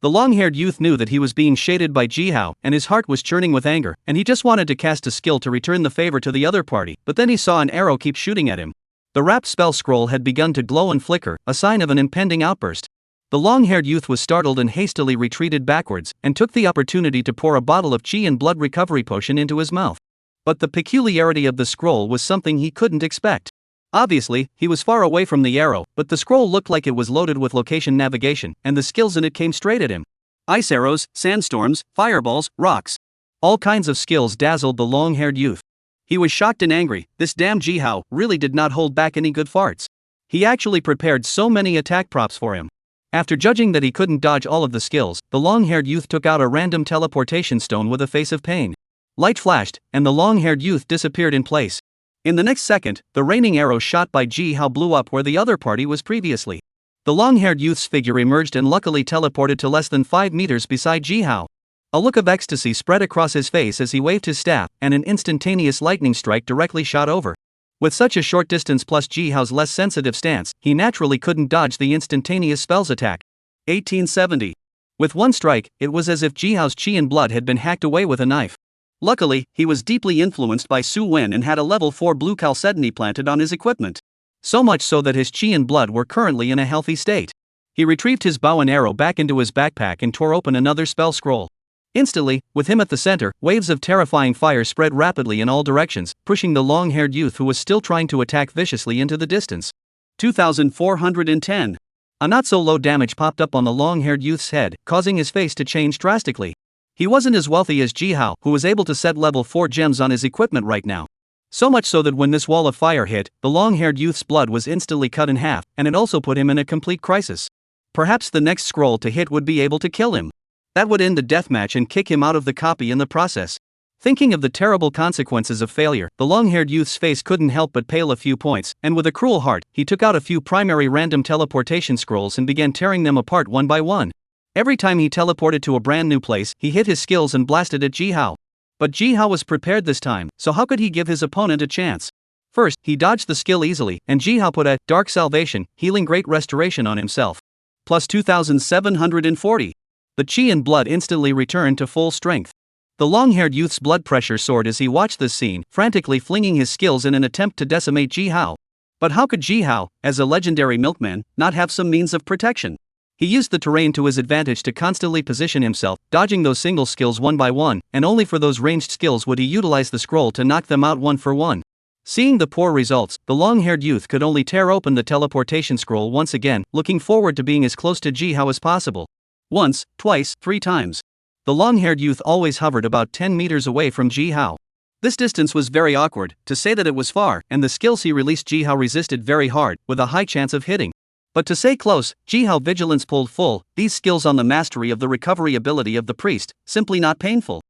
The long-haired youth knew that he was being shaded by Jihao, and his heart was churning with anger, and he just wanted to cast a skill to return the favor to the other party, but then he saw an arrow keep shooting at him. The wrapped spell scroll had begun to glow and flicker, a sign of an impending outburst. The long-haired youth was startled and hastily retreated backwards, and took the opportunity to pour a bottle of chi and blood recovery potion into his mouth. But the peculiarity of the scroll was something he couldn't expect. Obviously, he was far away from the arrow, but the scroll looked like it was loaded with location navigation, and the skills in it came straight at him. Ice arrows, sandstorms, fireballs, rocks. All kinds of skills dazzled the long-haired youth. He was shocked and angry. This damn Jihao really did not hold back any good farts. He actually prepared so many attack props for him. After judging that he couldn't dodge all of the skills, the long-haired youth took out a random teleportation stone with a face of pain. Light flashed, and the long-haired youth disappeared in place. In the next second, the raining arrow shot by Jihao blew up where the other party was previously. The long-haired youth's figure emerged and luckily teleported to less than 5 meters beside Jihao. A look of ecstasy spread across his face as he waved his staff, and an instantaneous lightning strike directly shot over. With such a short distance plus Jihao's less sensitive stance, he naturally couldn't dodge the instantaneous spell's attack. 1870. With one strike, it was as if Jihao's chi and blood had been hacked away with a knife. Luckily, he was deeply influenced by Su Wen and had a level 4 blue chalcedony planted on his equipment. So much so that his chi and blood were currently in a healthy state. He retrieved his bow and arrow back into his backpack and tore open another spell scroll. Instantly, with him at the center, waves of terrifying fire spread rapidly in all directions, pushing the long-haired youth who was still trying to attack viciously into the distance. 2410. A not-so-low damage popped up on the long-haired youth's head, causing his face to change drastically. He wasn't as wealthy as Jihao, who was able to set level 4 gems on his equipment right now. So much so that when this wall of fire hit, the long-haired youth's blood was instantly cut in half, and it also put him in a complete crisis. Perhaps the next scroll to hit would be able to kill him. That would end the deathmatch and kick him out of the copy in the process. Thinking of the terrible consequences of failure, the long-haired youth's face couldn't help but pale a few points, and with a cruel heart, he took out a few primary random teleportation scrolls and began tearing them apart one by one. Every time he teleported to a brand new place, he hit his skills and blasted at Jihao. But Jihao was prepared this time, so how could he give his opponent a chance? First, he dodged the skill easily, and Jihao put a Dark Salvation, Healing Great Restoration on himself. Plus 2740. The chi and blood instantly returned to full strength. The long-haired youth's blood pressure soared as he watched this scene, frantically flinging his skills in an attempt to decimate Jihao. But how could Jihao, as a legendary milkman, not have some means of protection? He used the terrain to his advantage to constantly position himself, dodging those single skills one by one, and only for those ranged skills would he utilize the scroll to knock them out one for one. Seeing the poor results, the long-haired youth could only tear open the teleportation scroll once again, looking forward to being as close to Jihao as possible. Once, twice, 3 times. The long-haired youth always hovered about 10 meters away from Jihao. This distance was very awkward, to say that it was far, and the skills he released Jihao resisted very hard, with a high chance of hitting. But to say close, Jihao vigilance pulled full, these skills on the mastery of the recovery ability of the priest, simply not painful.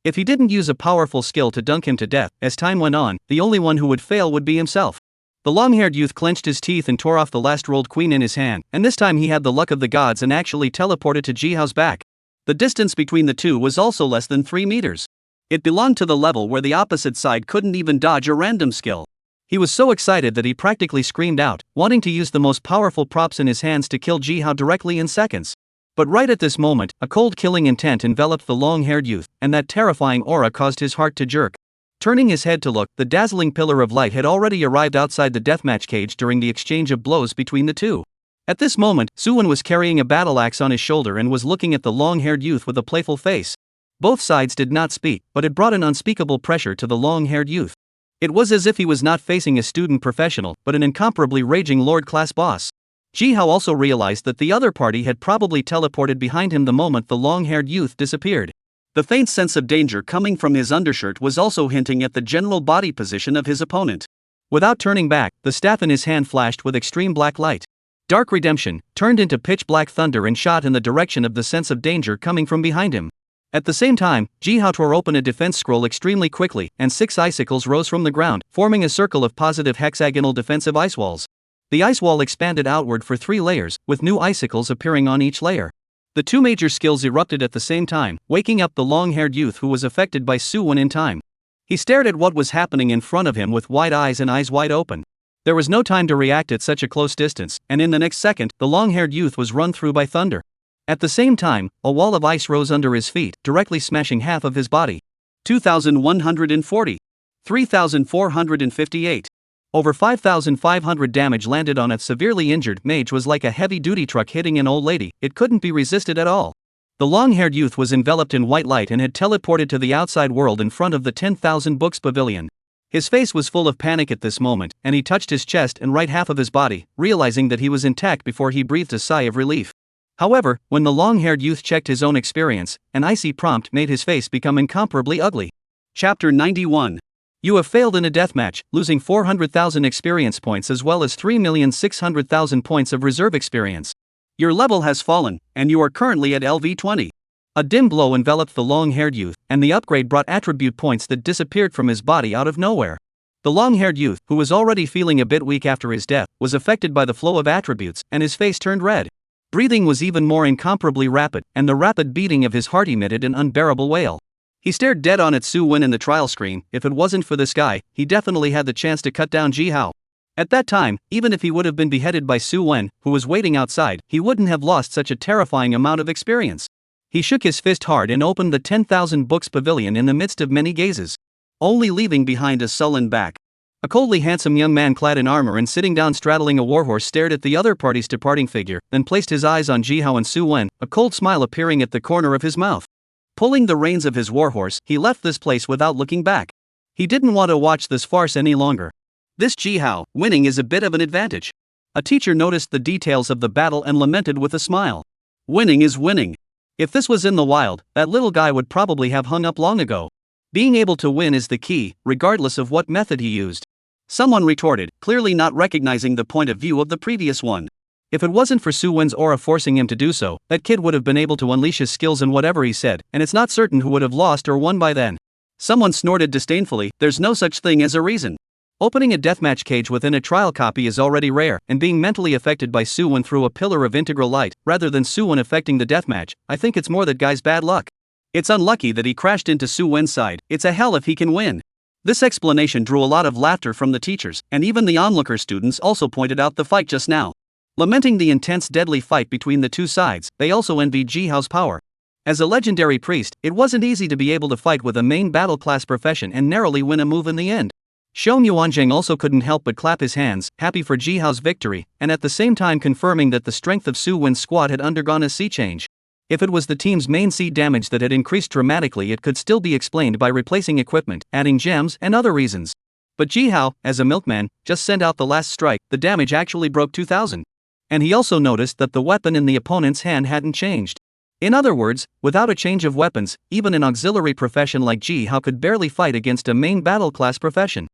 If he didn't use a powerful skill to dunk him to death, as time went on, the only one who would fail would be himself. The long-haired youth clenched his teeth and tore off the last rolled queen in his hand, and this time he had the luck of the gods and actually teleported to Jihao's back. The distance between the two was also less than 3 meters. It belonged to the level where the opposite side couldn't even dodge a random skill. He was so excited that he practically screamed out, wanting to use the most powerful props in his hands to kill Jihao directly in seconds. But right at this moment, a cold killing intent enveloped the long-haired youth, and that terrifying aura caused his heart to jerk. Turning his head to look, the dazzling pillar of light had already arrived outside the deathmatch cage during the exchange of blows between the two. At this moment, Suwon was carrying a battle axe on his shoulder and was looking at the long-haired youth with a playful face. Both sides did not speak, but it brought an unspeakable pressure to the long-haired youth. It was as if he was not facing a student professional, but an incomparably raging lord-class boss. Jihao also realized that the other party had probably teleported behind him the moment the long-haired youth disappeared. The faint sense of danger coming from his undershirt was also hinting at the general body position of his opponent. Without turning back, the staff in his hand flashed with extreme black light. Dark Redemption, turned into pitch black thunder and shot in the direction of the sense of danger coming from behind him. At the same time, Jihao tore open a defense scroll extremely quickly, and 6 icicles rose from the ground, forming a circle of positive hexagonal defensive ice walls. The ice wall expanded outward for 3 layers, with new icicles appearing on each layer. The 2 major skills erupted at the same time, waking up the long-haired youth who was affected by Suwon in time. He stared at what was happening in front of him with wide eyes and eyes wide open. There was no time to react at such a close distance, and in the next second, the long-haired youth was run through by thunder. At the same time, a wall of ice rose under his feet, directly smashing half of his body. 2,140. 3,458. Over 5,500 damage landed on a severely injured mage was like a heavy-duty truck hitting an old lady. It couldn't be resisted at all. The long-haired youth was enveloped in white light and had teleported to the outside world in front of the 10,000 books pavilion. His face was full of panic at this moment, and he touched his chest and right half of his body, realizing that he was intact before he breathed a sigh of relief. However, when the long-haired youth checked his own experience, an icy prompt made his face become incomparably ugly. Chapter 91. You have failed in a deathmatch, losing 400,000 experience points as well as 3,600,000 points of reserve experience. Your level has fallen, and you are currently at LV20. A dim glow enveloped the long-haired youth, and the upgrade brought attribute points that disappeared from his body out of nowhere. The long-haired youth, who was already feeling a bit weak after his death, was affected by the flow of attributes, and his face turned red. Breathing was even more incomparably rapid, and the rapid beating of his heart emitted an unbearable wail. He stared dead on at Suwon in the trial screen. If it wasn't for this guy, he definitely had the chance to cut down Jihao. At that time, even if he would have been beheaded by Suwon, who was waiting outside, he wouldn't have lost such a terrifying amount of experience. He shook his fist hard and opened the 10,000 books pavilion in the midst of many gazes, only leaving behind a sullen back. A coldly handsome young man clad in armor and sitting down straddling a warhorse stared at the other party's departing figure, then placed his eyes on Jihao and Suwon, a cold smile appearing at the corner of his mouth. Pulling the reins of his warhorse, he left this place without looking back. He didn't want to watch this farce any longer. This Jihao, winning is a bit of an advantage. A teacher noticed the details of the battle and lamented with a smile. Winning is winning. If this was in the wild, that little guy would probably have hung up long ago. Being able to win is the key, regardless of what method he used. Someone retorted, clearly not recognizing the point of view of the previous one. If it wasn't for Suwon's aura forcing him to do so, that kid would have been able to unleash his skills in whatever he said, and it's not certain who would have lost or won by then. Someone snorted disdainfully, there's no such thing as a reason. Opening a deathmatch cage within a trial copy is already rare, and being mentally affected by Suwon through a pillar of integral light, rather than Suwon affecting the deathmatch, I think it's more that guy's bad luck. It's unlucky that he crashed into Suwon's side, it's a hell if he can win. This explanation drew a lot of laughter from the teachers, and even the onlooker students also pointed out the fight just now. Lamenting the intense deadly fight between the two sides, they also envied Jihao's power. As a legendary priest, it wasn't easy to be able to fight with a main battle class profession and narrowly win a move in the end. Shou Yuanzheng also couldn't help but clap his hands, happy for Jihao's victory, and at the same time confirming that the strength of Suwon's squad had undergone a sea change. If it was the team's main sea damage that had increased dramatically, it could still be explained by replacing equipment, adding gems, and other reasons. But Jihao, as a milkman, just sent out the last strike. The damage actually broke 2,000. And he also noticed that the weapon in the opponent's hand hadn't changed. In other words, without a change of weapons, even an auxiliary profession like Jihao could barely fight against a main battle class profession.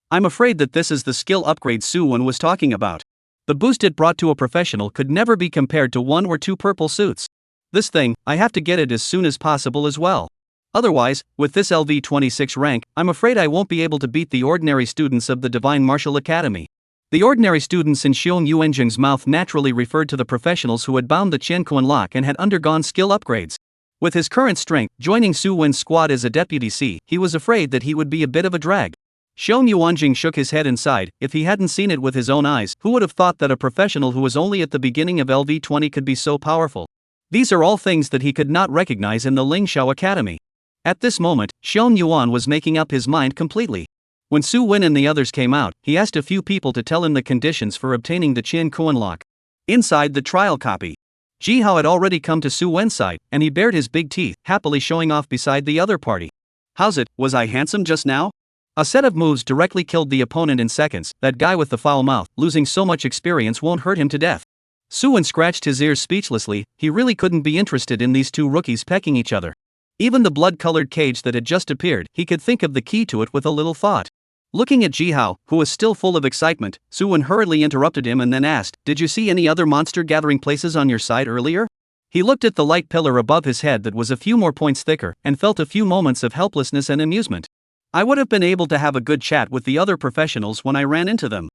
I'm afraid that this is the skill upgrade Suwon was talking about. The boost it brought to a professional could never be compared to 1 or 2 purple suits. This thing, I have to get it as soon as possible as well. Otherwise, with this LV26 rank, I'm afraid I won't be able to beat the ordinary students of the Divine Martial Academy. The ordinary students in Shou Yuanzheng's mouth naturally referred to the professionals who had bound the Qiankuan lock and had undergone skill upgrades. With his current strength, joining Suwon's squad as a deputy C, he was afraid that he would be a bit of a drag. Shou Yuanzheng shook his head and sighed. If he hadn't seen it with his own eyes, who would have thought that a professional who was only at the beginning of LV20 could be so powerful? These are all things that he could not recognize in the Lingxiao Academy. At this moment, Xiong Yuan was making up his mind completely. When Su Wen and the others came out, he asked a few people to tell him the conditions for obtaining the Qian Kuan lock. Inside the trial copy, Jihao had already come to Su Wen's side, and he bared his big teeth, happily showing off beside the other party. How's it, was I handsome just now? A set of moves directly killed the opponent in seconds. That guy with the foul mouth, losing so much experience won't hurt him to death. Su Wen scratched his ears speechlessly. He really couldn't be interested in these two rookies pecking each other. Even the blood-colored cage that had just appeared, he could think of the key to it with a little thought. Looking at Jihao, who was still full of excitement, Suwon hurriedly interrupted him and then asked, "Did you see any other monster gathering places on your side earlier?" He looked at the light pillar above his head that was a few more points thicker and felt a few moments of helplessness and amusement. "I would have been able to have a good chat with the other professionals when I ran into them.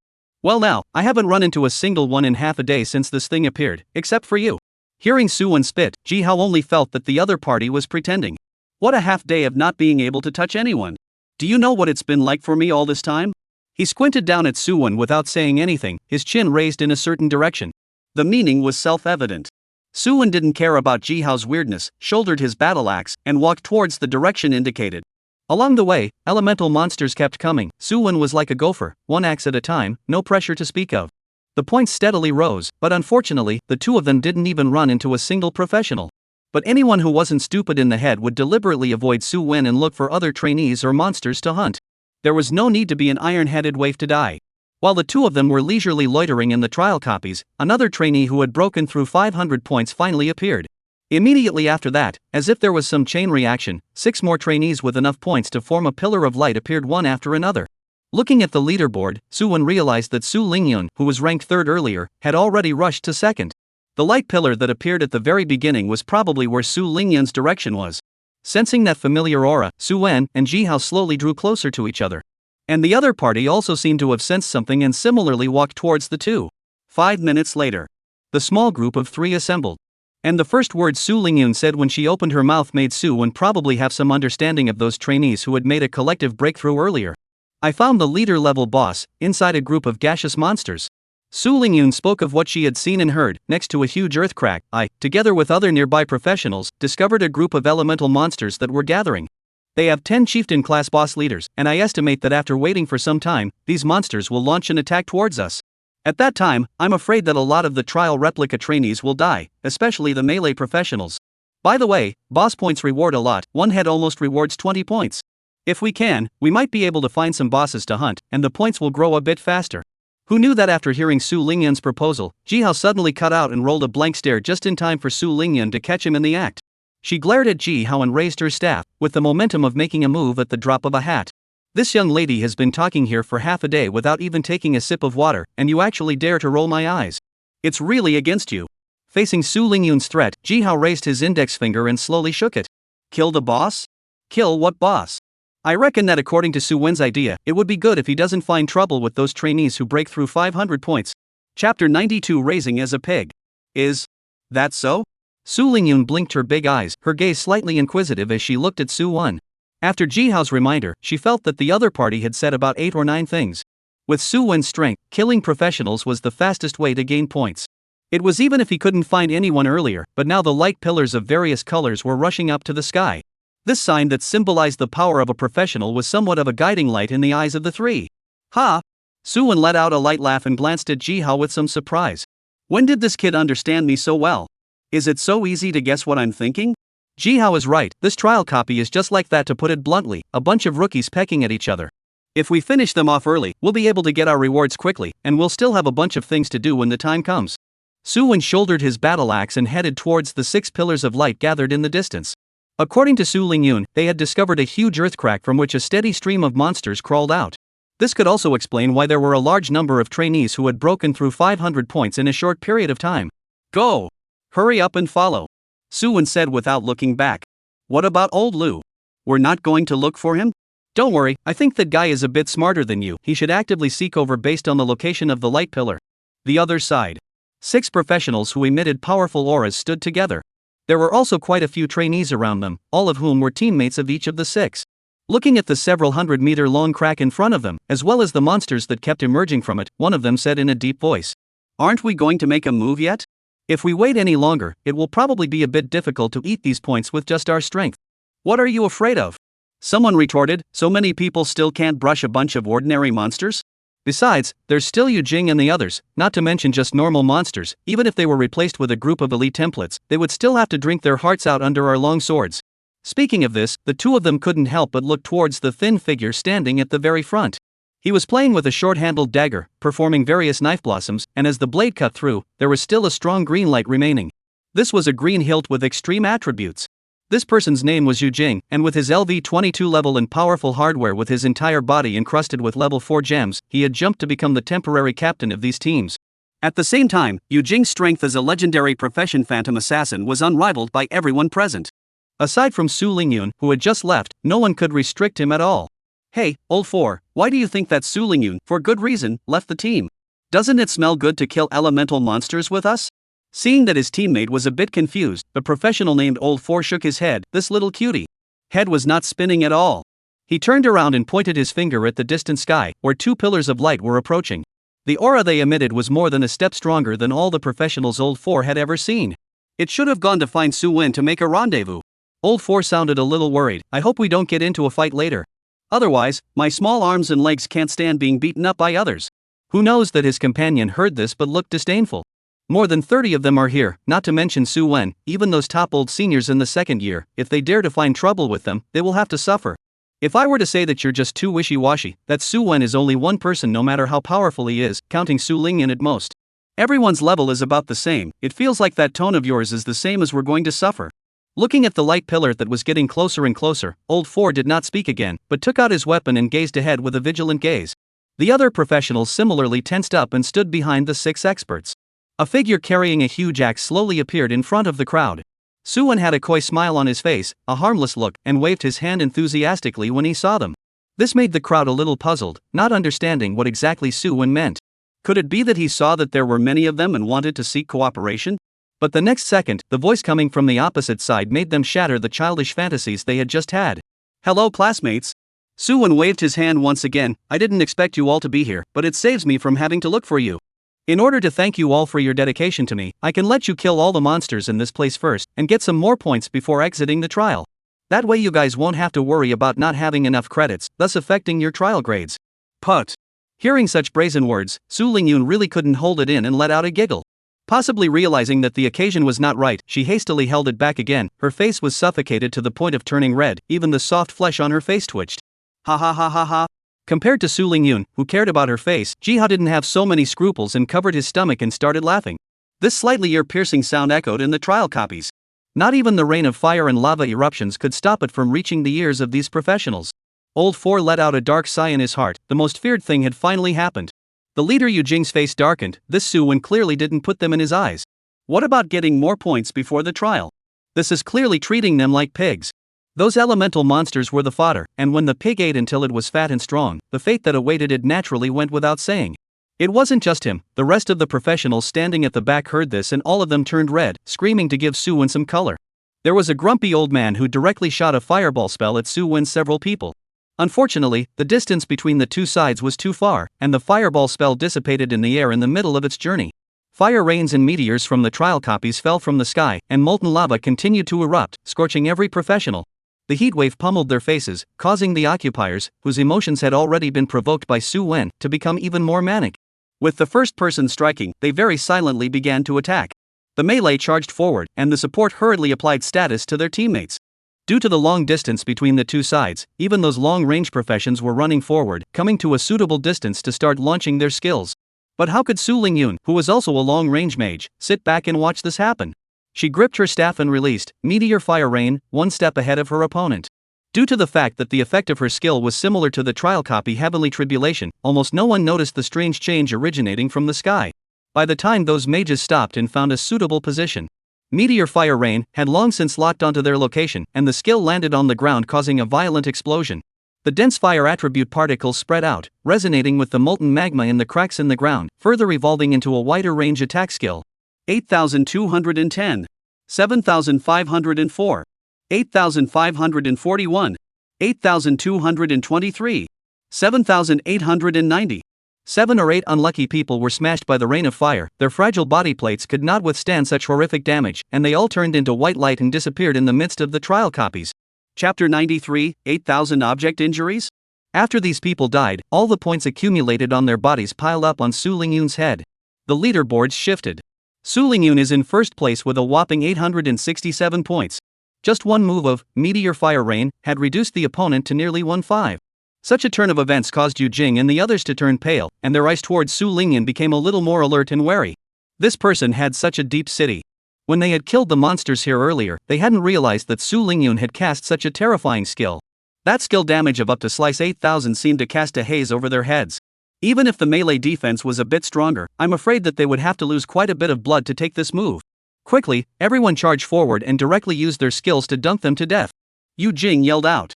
Well now, I haven't run into a single one in half a day since this thing appeared, except for you." Hearing Suwon spit, Jihao only felt that the other party was pretending. What a half day of not being able to touch anyone. "Do you know what it's been like for me all this time?" He squinted down at Suwon without saying anything, his chin raised in a certain direction. The meaning was self-evident. Suwon didn't care about Jihao's weirdness, shouldered his battle axe, and walked towards the direction indicated. Along the way, elemental monsters kept coming. Suwon was like a gopher, one axe at a time, no pressure to speak of. The points steadily rose, but unfortunately, the two of them didn't even run into a single professional. But anyone who wasn't stupid in the head would deliberately avoid Suwon and look for other trainees or monsters to hunt. There was no need to be an iron-headed waif to die. While the two of them were leisurely loitering in the trial copies, another trainee who had broken through 500 points finally appeared. Immediately after that, as if there was some chain reaction, 6 more trainees with enough points to form a pillar of light appeared one after another. Looking at the leaderboard, Suwon realized that Su Lingyun, who was ranked 3rd earlier, had already rushed to 2nd. The light pillar that appeared at the very beginning was probably where Su Lingyun's direction was. Sensing that familiar aura, Suwon and Jihao slowly drew closer to each other. And the other party also seemed to have sensed something and similarly walked towards the two. 5 minutes later, the small group of 3 assembled. And the first word Su Lingyun said when she opened her mouth made Suwon probably have some understanding of those trainees who had made a collective breakthrough earlier. "I found the leader-level boss, inside a group of gaseous monsters." Su Lingyun spoke of what she had seen and heard. "Next to a huge earth crack, I, together with other nearby professionals, discovered a group of elemental monsters that were gathering. They have 10 chieftain-class boss leaders, and I estimate that after waiting for some time, these monsters will launch an attack towards us. At that time, I'm afraid that a lot of the trial replica trainees will die, especially the melee professionals. By the way, boss points reward a lot, one head almost rewards 20 points. If we can, we might be able to find some bosses to hunt, and the points will grow a bit faster." Who knew that after hearing Su Lingyun's proposal, Jihao suddenly cut out and rolled a blank stare just in time for Su Lingyun to catch him in the act. She glared at Jihao and raised her staff, with the momentum of making a move at the drop of a hat. "This young lady has been talking here for half a day without even taking a sip of water, and you actually dare to roll my eyes. It's really against you." Facing Su Lingyun's threat, Jihao raised his index finger and slowly shook it. "Kill the boss? Kill what boss? I reckon that according to Suwon's idea, it would be good if he doesn't find trouble with those trainees who break through 500 points. Chapter 92 Raising as a Pig. Is that so?" Su Lingyun blinked her big eyes, her gaze slightly inquisitive as she looked at Suwon. After Jihao's reminder, she felt that the other party had said about 8 or 9 things. With Suwon's strength, killing professionals was the fastest way to gain points. It was even if he couldn't find anyone earlier, but now the light pillars of various colors were rushing up to the sky. This sign that symbolized the power of a professional was somewhat of a guiding light in the eyes of the 3. "Ha!" Suwon let out a light laugh and glanced at Jihao with some surprise. "When did this kid understand me so well? Is it so easy to guess what I'm thinking?" Jihao is right, this trial copy is just like that, to put it bluntly, a bunch of rookies pecking at each other. If we finish them off early, we'll be able to get our rewards quickly, and we'll still have a bunch of things to do when the time comes. Suwon shouldered his battle axe and headed towards the 6 pillars of light gathered in the distance. According to Su Lingyun, they had discovered a huge earth crack from which a steady stream of monsters crawled out. This could also explain why there were a large number of trainees who had broken through 500 points in a short period of time. "Go! Hurry up and follow," Suwon said without looking back. "What about old Lu? We're not going to look for him?" "Don't worry, I think that guy is a bit smarter than you. He should actively seek over based on the location of the light pillar." The other side. 6 professionals who emitted powerful auras stood together. There were also quite a few trainees around them, all of whom were teammates of each of the 6. Looking at the several 100-meter long crack in front of them, as well as the monsters that kept emerging from it, one of them said in a deep voice, "Aren't we going to make a move yet? If we wait any longer, it will probably be a bit difficult to eat these points with just our strength." "What are you afraid of?" someone retorted. "So many people still can't brush a bunch of ordinary monsters? Besides, there's still Yu Jing and the others, not to mention just normal monsters. Even if they were replaced with a group of elite templates, they would still have to drink their hearts out under our long swords." Speaking of this, the two of them couldn't help but look towards the thin figure standing at the very front. He was playing with a short-handled dagger, performing various knife blossoms, and as the blade cut through, there was still a strong green light remaining. This was a green hilt with extreme attributes. This person's name was Yu Jing, and with his LV-22 level and powerful hardware with his entire body encrusted with level 4 gems, he had jumped to become the temporary captain of these teams. At the same time, Yu Jing's strength as a legendary profession phantom assassin was unrivaled by everyone present. Aside from Su Lingyun, who had just left, no one could restrict him at all. Hey, old four, why do you think that Su Lingyun, for good reason, left the team? Doesn't it smell good to kill elemental monsters with us? Seeing that his teammate was a bit confused, the professional named Old Four shook his head. This little cutie head was not spinning at all. He turned around and pointed his finger at the distant sky, where two pillars of light were approaching. The aura they emitted was more than a step stronger than all the professionals Old Four had ever seen. It should have gone to find Su Wen to make a rendezvous. Old Four sounded a little worried. I hope we don't get into a fight later. Otherwise, my small arms and legs can't stand being beaten up by others. Who knows that his companion heard this but looked disdainful. More than 30 of them are here, not to mention Su Wen, even those top old seniors in the second year. If they dare to find trouble with them, they will have to suffer. If I were to say that you're just too wishy-washy, that Su Wen is only one person no matter how powerful he is, counting Su Lingyun at most. Everyone's level is about the same. It feels like that tone of yours is the same as we're going to suffer. Looking at the light pillar that was getting closer and closer, Old Four did not speak again, but took out his weapon and gazed ahead with a vigilant gaze. The other professionals similarly tensed up and stood behind the 6 experts. A figure carrying a huge axe slowly appeared in front of the crowd. Su Wen had a coy smile on his face, a harmless look, and waved his hand enthusiastically when he saw them. This made the crowd a little puzzled, not understanding what exactly Su Wen meant. Could it be that he saw that there were many of them and wanted to seek cooperation? But the next second, the voice coming from the opposite side made them shatter the childish fantasies they had just had. Hello, classmates. Su Wen waved his hand once again. I didn't expect you all to be here, but it saves me from having to look for you. In order to thank you all for your dedication to me, I can let you kill all the monsters in this place first, and get some more points before exiting the trial. That way you guys won't have to worry about not having enough credits, thus affecting your trial grades. Put. Hearing such brazen words, Su Lingyun really couldn't hold it in and let out a giggle. Possibly realizing that the occasion was not right, she hastily held it back again. Her face was suffocated to the point of turning red, even the soft flesh on her face twitched. Ha ha ha ha ha. Compared to Su Lingyun, who cared about her face, Jiha didn't have so many scruples and covered his stomach and started laughing. This slightly ear-piercing sound echoed in the trial copies. Not even the rain of fire and lava eruptions could stop it from reaching the ears of these professionals. Old Four let out a dark sigh in his heart. The most feared thing had finally happened. The leader Yu Jing's face darkened. This Su Wen clearly didn't put them in his eyes. What about getting more points before the trial? This is clearly treating them like pigs. Those elemental monsters were the fodder, and when the pig ate until it was fat and strong, the fate that awaited it naturally went without saying. It wasn't just him. The rest of the professionals standing at the back heard this and all of them turned red, screaming to give Su Wen some color. There was a grumpy old man who directly shot a fireball spell at Su Wen's several people. Unfortunately, the distance between the two sides was too far, and the fireball spell dissipated in the air in the middle of its journey. Fire rains and meteors from the trial copies fell from the sky, and molten lava continued to erupt, scorching every professional. The heatwave pummeled their faces, causing the occupiers, whose emotions had already been provoked by Su Wen, to become even more manic. With the first person striking, they very silently began to attack. The melee charged forward, and the support hurriedly applied status to their teammates. Due to the long distance between the two sides, even those long-range professions were running forward, coming to a suitable distance to start launching their skills. But how could Su Lingyun, who was also a long-range mage, sit back and watch this happen? She gripped her staff and released Meteor Fire Rain, one step ahead of her opponent. Due to the fact that the effect of her skill was similar to the trial copy Heavenly Tribulation, almost no one noticed the strange change originating from the sky. By the time those mages stopped and found a suitable position, Meteor Fire Rain had long since locked onto their location, and the skill landed on the ground causing a violent explosion. The dense fire attribute particles spread out, resonating with the molten magma in the cracks in the ground, further evolving into a wider range attack skill. 8,210, 7,504, 8,541, 8,223, 7,890. 7 or 8 unlucky people were smashed by the rain of fire. Their fragile body plates could not withstand such horrific damage, and they all turned into white light and disappeared in the midst of the trial copies. Chapter 93, 8,000 Object Injuries? After these people died, all the points accumulated on their bodies piled up on Su Lingyun's head. The leaderboards shifted. Su Lingyun is in first place with a whopping 867 points. Just one move of Meteor Fire Rain had reduced the opponent to nearly 1-5. Such a turn of events caused Yu Jing and the others to turn pale, and their eyes towards Su Lingyun became a little more alert and wary. This person had such a deep city.
When they had killed the monsters here earlier, they hadn't realized that Su Lingyun had cast such a terrifying skill. That skill damage of up to slice 8,000 seemed to cast a haze over their heads. Even if the melee defense was a bit stronger, I'm afraid that they would have to lose quite a bit of blood to take this move. Quickly, everyone charged forward and directly used their skills to dunk them to death. Yu Jing yelled out.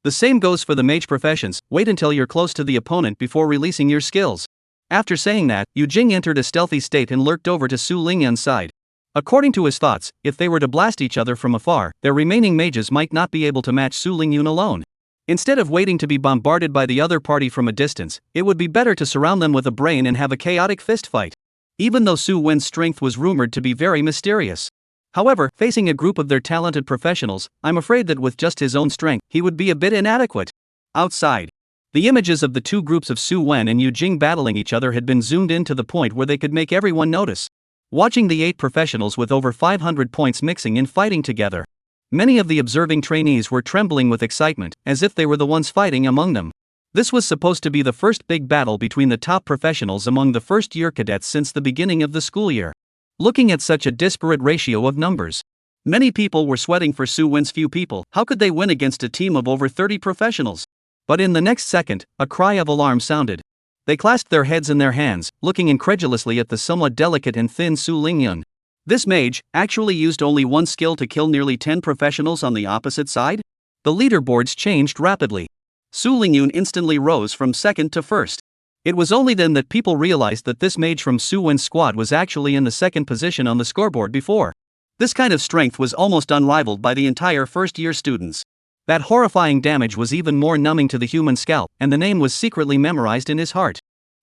The same goes for the mage professions, wait until you're close to the opponent before releasing your skills. After saying that, Yu Jing entered a stealthy state and lurked over to Su Lingyun's side. According to his thoughts, if they were to blast each other from afar, their remaining mages might not be able to match Su Lingyun alone. Instead of waiting to be bombarded by the other party from a distance, it would be better to surround them with a brain and have a chaotic fist fight. Even though Su Wen's strength was rumored to be very mysterious. However, facing a group of their talented professionals, I'm afraid that with just his own strength, he would be a bit inadequate. Outside, the images of the two groups of Su Wen and Yu Jing battling each other had been zoomed in to the point where they could make everyone notice. Watching the 8 professionals with over 500 points mixing and fighting together. Many of the observing trainees were trembling with excitement, as if they were the ones fighting among them. This was supposed to be the first big battle between the top professionals among the first-year cadets since the beginning of the school year. Looking at such a disparate ratio of numbers, many people were sweating for Su Wen's few people. How could they win against a team of over 30 professionals? But in the next second, a cry of alarm sounded. They clasped their heads in their hands, looking incredulously at the somewhat delicate and thin Su Lingyun. This mage actually used only one skill to kill nearly 10 professionals on the opposite side? The leaderboards changed rapidly. Su Lingyun instantly rose from second to first. It was only then that people realized that this mage from Su Wen's squad was actually in the second position on the scoreboard before. This kind of strength was almost unrivaled by the entire first-year students. That horrifying damage was even more numbing to the human scalp, and the name was secretly memorized in his heart.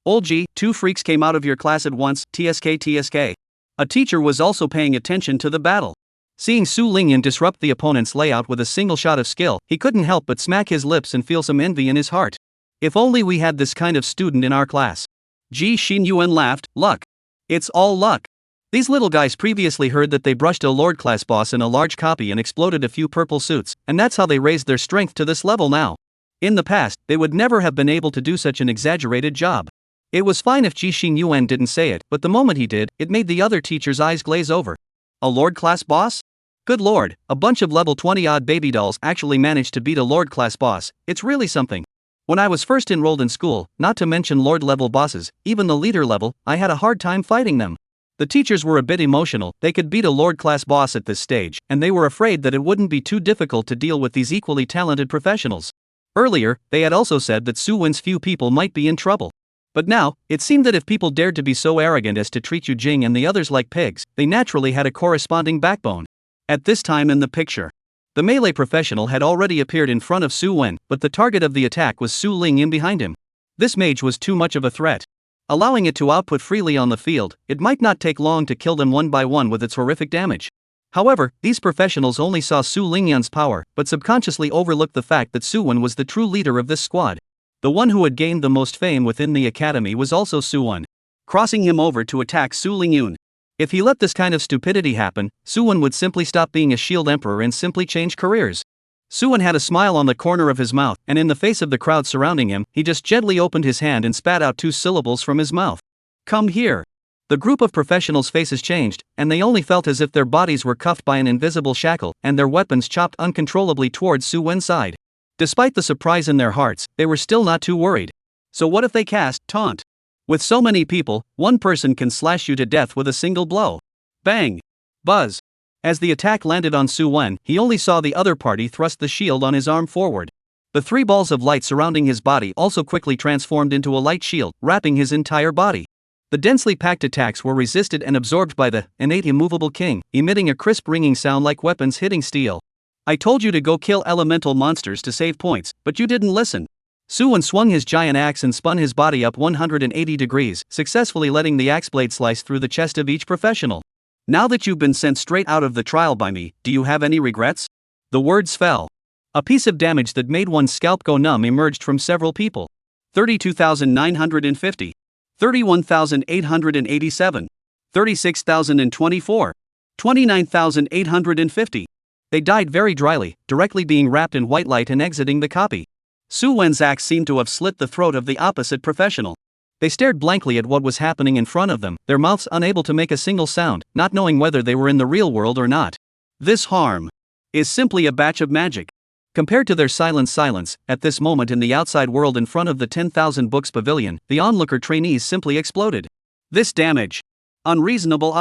Olji, 2 freaks came out of your class at once, TSK. A teacher was also paying attention to the battle. Seeing Su Lingyun disrupt the opponent's layout with a single shot of skill, he couldn't help but smack his lips and feel some envy in his heart. If only we had this kind of student in our class. Ji Xinyuan laughed, luck. It's all luck. These little guys previously heard that they brushed a Lord class boss in a large copy and exploded a few purple suits, and that's how they raised their strength to this level now. In the past, they would never have been able to do such an exaggerated job. It was fine if Ji Xinyuan didn't say it, but the moment he did, it made the other teacher's eyes glaze over. A Lord class boss? Good lord, a bunch of level 20-odd baby dolls actually managed to beat a Lord class boss. It's really something. When I was first enrolled in school, not to mention Lord level bosses, even the leader level, I had a hard time fighting them. The teachers were a bit emotional. They could beat a Lord class boss at this stage, and they were afraid that it wouldn't be too difficult to deal with these equally talented professionals. Earlier, they had also said that Su Wen's few people might be in trouble. But now, it seemed that if people dared to be so arrogant as to treat Yu Jing and the others like pigs, they naturally had a corresponding backbone. At this time in the picture, the melee professional had already appeared in front of Su Wen, but the target of the attack was Su Lingyun behind him. This mage was too much of a threat. Allowing it to output freely on the field, it might not take long to kill them one by one with its horrific damage. However, these professionals only saw Su Lingyun's power, but subconsciously overlooked the fact that Su Wen was the true leader of this squad. The one who had gained the most fame within the academy was also Su Wen, crossing him over to attack Su Lingyun. If he let this kind of stupidity happen, Su Wen would simply stop being a shield emperor and simply change careers. Su Wen had a smile on the corner of his mouth, and in the face of the crowd surrounding him, he just gently opened his hand and spat out 2 syllables from his mouth. Come here. The group of professionals' faces changed, and they only felt as if their bodies were cuffed by an invisible shackle, and their weapons chopped uncontrollably towards Su Wen's side. Despite the surprise in their hearts, they were still not too worried. So what if they cast taunt? With so many people, one person can slash you to death with a single blow. Bang! Buzz! As the attack landed on Su Wen, he only saw the other party thrust the shield on his arm forward. The 3 balls of light surrounding his body also quickly transformed into a light shield, wrapping his entire body. The densely packed attacks were resisted and absorbed by the innate immovable king, emitting a crisp ringing sound like weapons hitting steel. I told you to go kill elemental monsters to save points, but you didn't listen. Su Wen swung his giant axe and spun his body up 180 degrees, successfully letting the axe blade slice through the chest of each professional. Now that you've been sent straight out of the trial by me, do you have any regrets? The words fell. A piece of damage that made one's scalp go numb emerged from several people. 32,950. 31,887. 36,024. 29,850. They died very dryly, directly being wrapped in white light and exiting the copy. Su Wen's axe seemed to have slit the throat of the opposite professional. They stared blankly at what was happening in front of them, their mouths unable to make a single sound, not knowing whether they were in the real world or not.
This harm is simply a batch of magic.
Compared to their silence, at this moment in the outside world in front of the 10,000 books pavilion, the onlooker trainees simply exploded.
This damage. Unreasonable.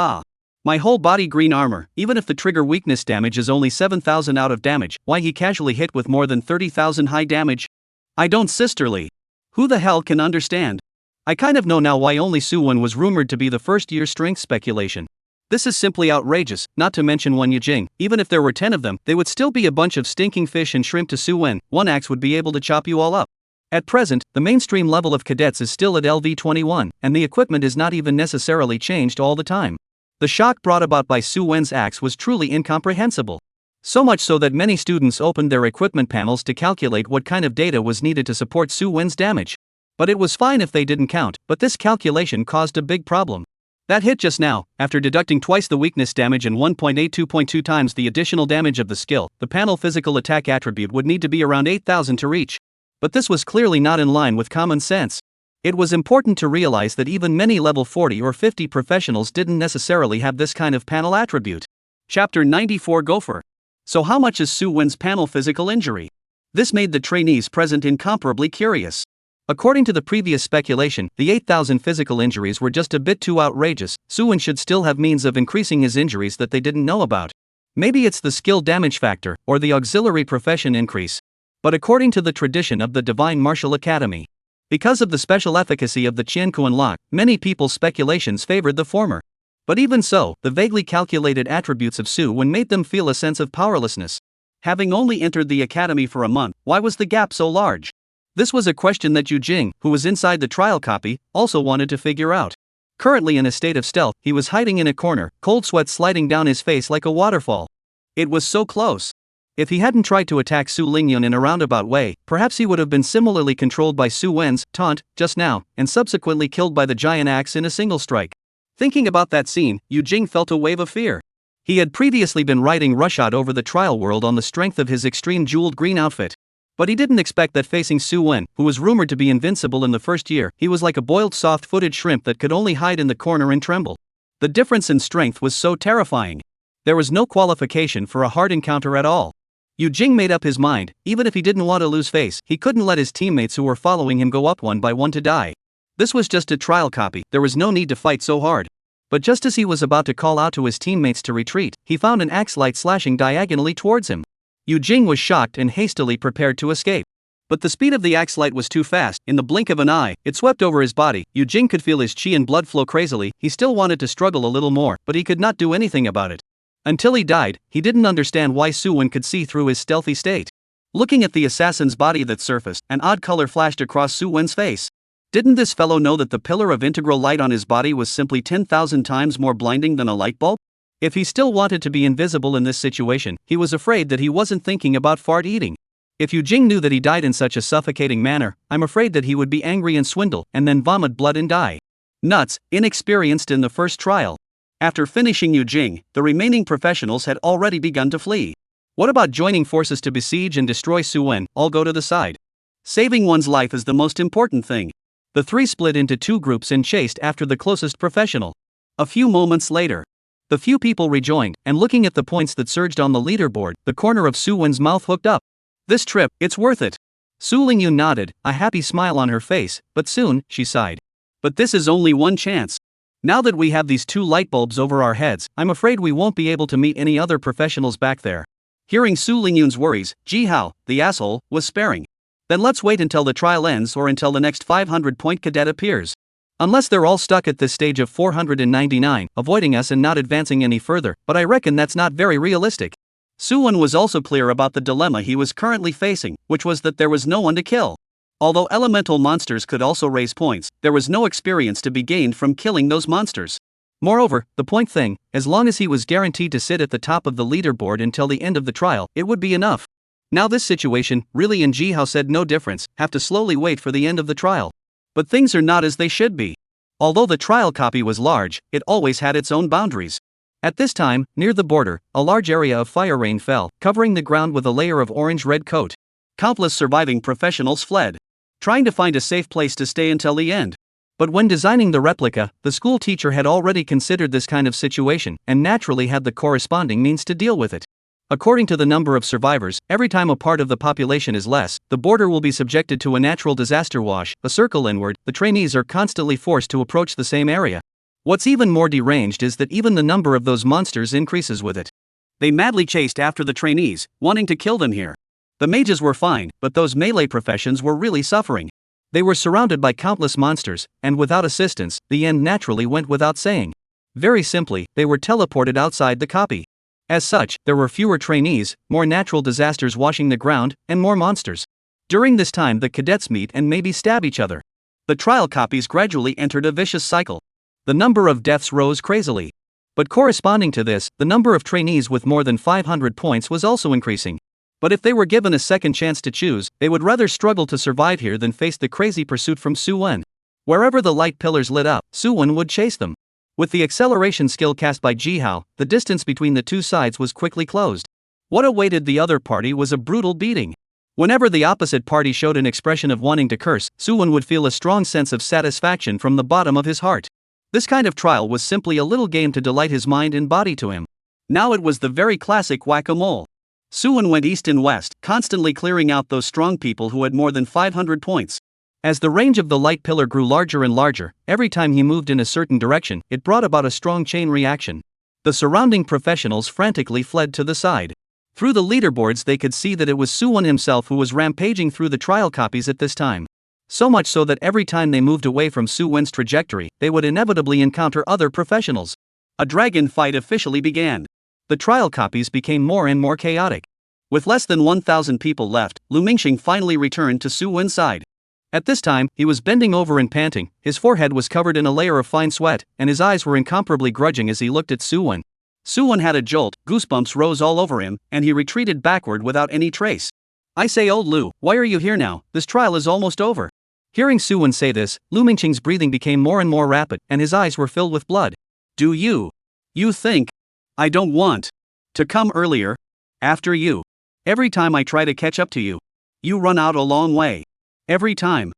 My whole body green armor, even if the trigger weakness damage is only 7,000 out of damage, why he casually hit with more than 30,000 high damage? I don't sisterly. Who the hell can understand? I kind of know now why only Suwon was rumored to be the first-year strength speculation. This is simply outrageous, not to mention one Yijing. Even if there were 10 of them, they would still be a bunch of stinking fish and shrimp to Suwon. One axe would be able to chop you all up. At present, the mainstream level of cadets is still at LV21, and the equipment is not even necessarily changed all the time. The shock brought about by Suwon's axe was truly incomprehensible. So much so that many students opened their equipment panels to calculate what kind of data was needed to support Suwon's damage. But it was fine if they didn't count, but this calculation caused a big problem. That hit just now, after deducting twice the weakness damage and 1.82.2 times the additional damage of the skill, the panel physical attack attribute would need to be around 8,000 to reach. But this was clearly not in line with common sense. It was important to realize that even many level 40 or 50 professionals didn't necessarily have this kind of panel attribute. Chapter 94 Gopher. So how much is Suwon's panel physical injury? This made the trainees present incomparably curious.
According to the previous speculation, the 8,000 physical injuries were just a bit too outrageous. Suwon should still have means of increasing his injuries that they didn't know about. Maybe it's the skill damage factor, or the auxiliary profession increase. But according to the tradition of the Divine Martial Academy, because of the special efficacy of the Qiankuan lock, many people's speculations favored the former. But even so, the vaguely calculated attributes of Suwon made them feel a sense of powerlessness.
Having only entered the academy for a month, why was the gap so large?
This was a question that Yu Jing, who was inside the trial copy, also wanted to figure out. Currently in a state of stealth, he was hiding in a corner, cold sweat sliding down his face like a waterfall.
It was so close.
If he hadn't tried to attack Su Lingyun in a roundabout way, perhaps he would have been similarly controlled by Su Wen's taunt just now, and subsequently killed by the giant axe in a single strike. Thinking about that scene, Yu Jing felt a wave of fear. He had previously been riding roughshod over the trial world on the strength of his extreme jeweled green outfit. But he didn't expect that facing Su Wen, who was rumored to be invincible in the first year, he was like a boiled soft-footed shrimp that could only hide in the corner and tremble. The difference in strength was so terrifying. There was no qualification for a hard encounter at all. Yu Jing made up his mind, even if he didn't want to lose face, he couldn't let his teammates who were following him go up one by one to die. This was just a trial copy, there was no need to fight so hard. But just as he was about to call out to his teammates to retreat, he found an axe light slashing diagonally towards him. Yu Jing was shocked and hastily prepared to escape. But the speed of the axe light was too fast. In the blink of an eye, it swept over his body. Yu Jing could feel his qi and blood flow crazily. He still wanted to struggle a little more, but he could not do anything about it. Until he died, he didn't understand why Su Wen could see through his stealthy state. Looking at the assassin's body that surfaced, an odd color flashed across Su Wen's face. Didn't this fellow know that the pillar of integral light on his body was simply 10,000 times more blinding than a light bulb? If he still wanted to be invisible in this situation, he was afraid that he wasn't thinking about fart eating. If Yu Jing knew that he died in such a suffocating manner, I'm afraid that he would be angry and swindle, and then vomit blood and die. Nuts, inexperienced in the first trial. After finishing Yu Jing, the remaining professionals had already begun to flee. What about joining forces to besiege and destroy Su Wen? All go to the side. Saving one's life is the most important thing. The three split into two groups and chased after the closest professional. A few moments later, the few people rejoined, and looking at the points that surged on the leaderboard, the corner of Su Wen's mouth hooked up. This trip, it's worth it. Su Lingyun nodded, a happy smile on her face, but soon, she sighed. But this is only one chance. Now that we have these two light bulbs over our heads, I'm afraid we won't be able to meet any other professionals back there. Hearing Su Lingyun's worries, Ji Hao, the asshole, was sparing. Then let's wait until the trial ends or until the next 500-point cadet appears. Unless they're all stuck at this stage of 499, avoiding us and not advancing any further, but I reckon that's not very realistic. Su Wen was also clear about the dilemma he was currently facing, which was that there was no one to kill. Although elemental monsters could also raise points, there was no experience to be gained from killing those monsters. Moreover, the point thing, as long as he was guaranteed to sit at the top of the leaderboard until the end of the trial, it would be enough. Now this situation, really and Ji Hao said no difference, have to slowly wait for the end of the trial. But things are not as they should be. Although the trial copy was large, it always had its own boundaries. At this time, near the border, a large area of fire rain fell, covering the ground with a layer of orange-red coat. Countless surviving professionals fled, trying to find a safe place to stay until the end. But when designing the replica, the school teacher had already considered this kind of situation and naturally had the corresponding means to deal with it. According to the number of survivors, every time a part of the population is less, the border will be subjected to a natural disaster wash, a circle inward. The trainees are constantly forced to approach the same area. What's even more deranged is that even the number of those monsters increases with it.
They madly chased after the trainees, wanting to kill them here. The mages were fine, but those melee professions were really suffering.
They were surrounded by countless monsters, and without assistance, the end naturally went without saying. Very simply, they were teleported outside the copy. As such, there were fewer trainees, more natural disasters washing the ground, and more monsters. During this time, the cadets meet and maybe stab each other.
The trial copies gradually entered a vicious cycle.
The number of deaths rose crazily. But corresponding to this, the number of trainees with more than 500 points was also increasing. But if they were given a second chance to choose, they would rather struggle to survive here than face the crazy pursuit from Su-wen. Wherever the light pillars lit up, Su-wen would chase them. With the acceleration skill cast by Ji-hao, the distance between the two sides was quickly closed. What awaited the other party was a brutal beating. Whenever the opposite party showed an expression of wanting to curse, Su-wen would feel a strong sense of satisfaction from the bottom of his heart. This kind of trial was simply a little game to delight his mind and body to him.
Now it was the very classic whack-a-mole. Su-wen went east and west, constantly clearing out those strong people who had more than 500 points.
As the range of the light pillar grew larger and larger, every time he moved in a certain direction, it brought about a strong chain reaction. The surrounding professionals frantically fled to the side. Through the leaderboards they could see that it was Su-wen himself who was rampaging through the trial copies at this time. So much so that every time they moved away from Su-wen's trajectory, they would inevitably encounter other professionals.
A dragon fight officially began.
The trial copies became more and more chaotic.
With less than 1,000 people left, Lu Mingxing finally returned to Su-wen's side.
At this time, he was bending over and panting, his forehead was covered in a layer of fine sweat, and his eyes were incomparably grudging as he looked at Su-wen.
Su-wen had a jolt, goosebumps rose all over him, and he retreated backward without any trace.
"I say, old Lu, why are you here now? This trial is almost over." Hearing Su-wen say this, Lu Mingxing's breathing became more and more rapid, and his eyes were filled with blood.
"Do you think I don't want to come earlier? After you. Every time I try to catch up to you, you run out a long way. Every time.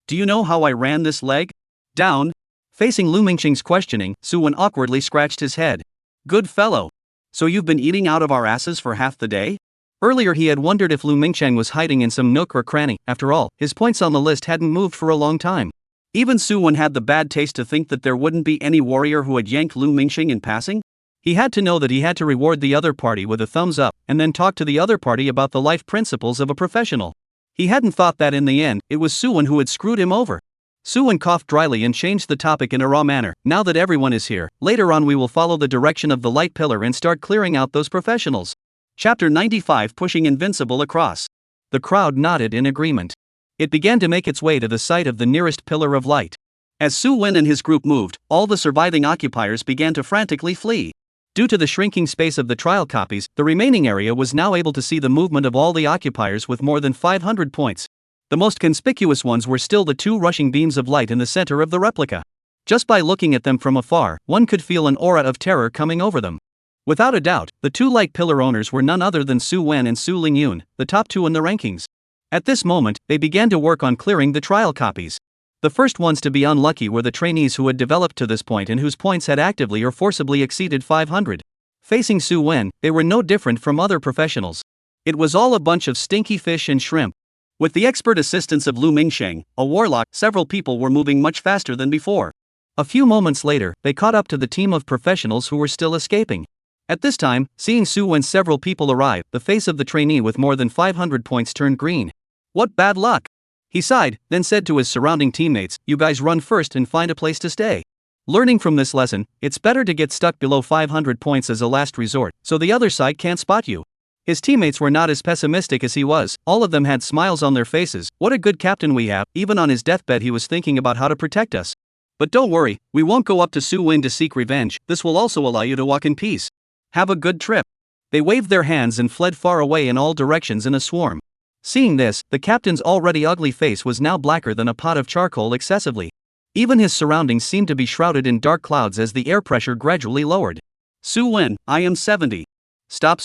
Do you know how I ran this leg down?"
Facing Lu Mingxing's questioning, Su-wen awkwardly scratched his head.
"Good fellow. So you've been eating out of our asses for half the day?"
Earlier he had wondered if Lu Mingxing was hiding in some nook or cranny. After all, his points on the list hadn't moved for a long time.
Even Su-wen had the bad taste to think that there wouldn't be any warrior who had yanked Lu Mingxing in passing.
He had to know that he had to reward the other party with a thumbs up, and then talk to the other party about the life principles of a professional. He hadn't thought that in the end, it was Su-wen who had screwed him over. Su-wen coughed dryly and changed the topic in a raw manner. "Now that everyone is here, later on we will follow the direction of the light pillar and start clearing out those professionals."
Chapter 95, Pushing Invincible Across.
The crowd nodded in agreement. It began to make its way to the site of the nearest pillar of light.
As Su-wen and his group moved, all the surviving occupiers began to frantically flee.
Due to the shrinking space of the trial copies, the remaining area was now able to see the movement of all the occupiers with more than 500 points. The most conspicuous ones were still the two rushing beams of light in the center of the replica. Just by looking at them from afar, one could feel an aura of terror coming over them. Without a doubt, the two light pillar owners were none other than Su-wen and Su Lingyun, the top two in the rankings. At this moment, they began to work on clearing the trial copies. The first ones to be unlucky were the trainees who had developed to this point and whose points had actively or forcibly exceeded 500. Facing Su-wen, they were no different from other professionals. It was all a bunch of stinky fish and shrimp.
With the expert assistance of Lu Mingxing, a warlock, several people were moving much faster than before.
A few moments later, they caught up to the team of professionals who were still escaping. At this time, seeing Su-wen several people arrive, the face of the trainee with more than 500 points turned green. "What bad luck!" He sighed, then said to his surrounding teammates, "You guys run first and find a place to stay." Learning from this lesson, it's better to get stuck below 500 points as a last resort, so the other side can't spot you. His teammates were not as pessimistic as he was, all of them had smiles on their faces. "What a good captain we have." Even on his deathbed he was thinking about how to protect us. "But don't worry, we won't go up to Su-wen to seek revenge, this will also allow you to walk in peace. Have a good trip." They waved their hands and fled far away in all directions in a swarm. Seeing this, the captain's already ugly face was now blacker than a pot of charcoal excessively. Even his surroundings seemed to be shrouded in dark clouds as the air pressure gradually lowered.
"Su-wen, I am 70. Stop.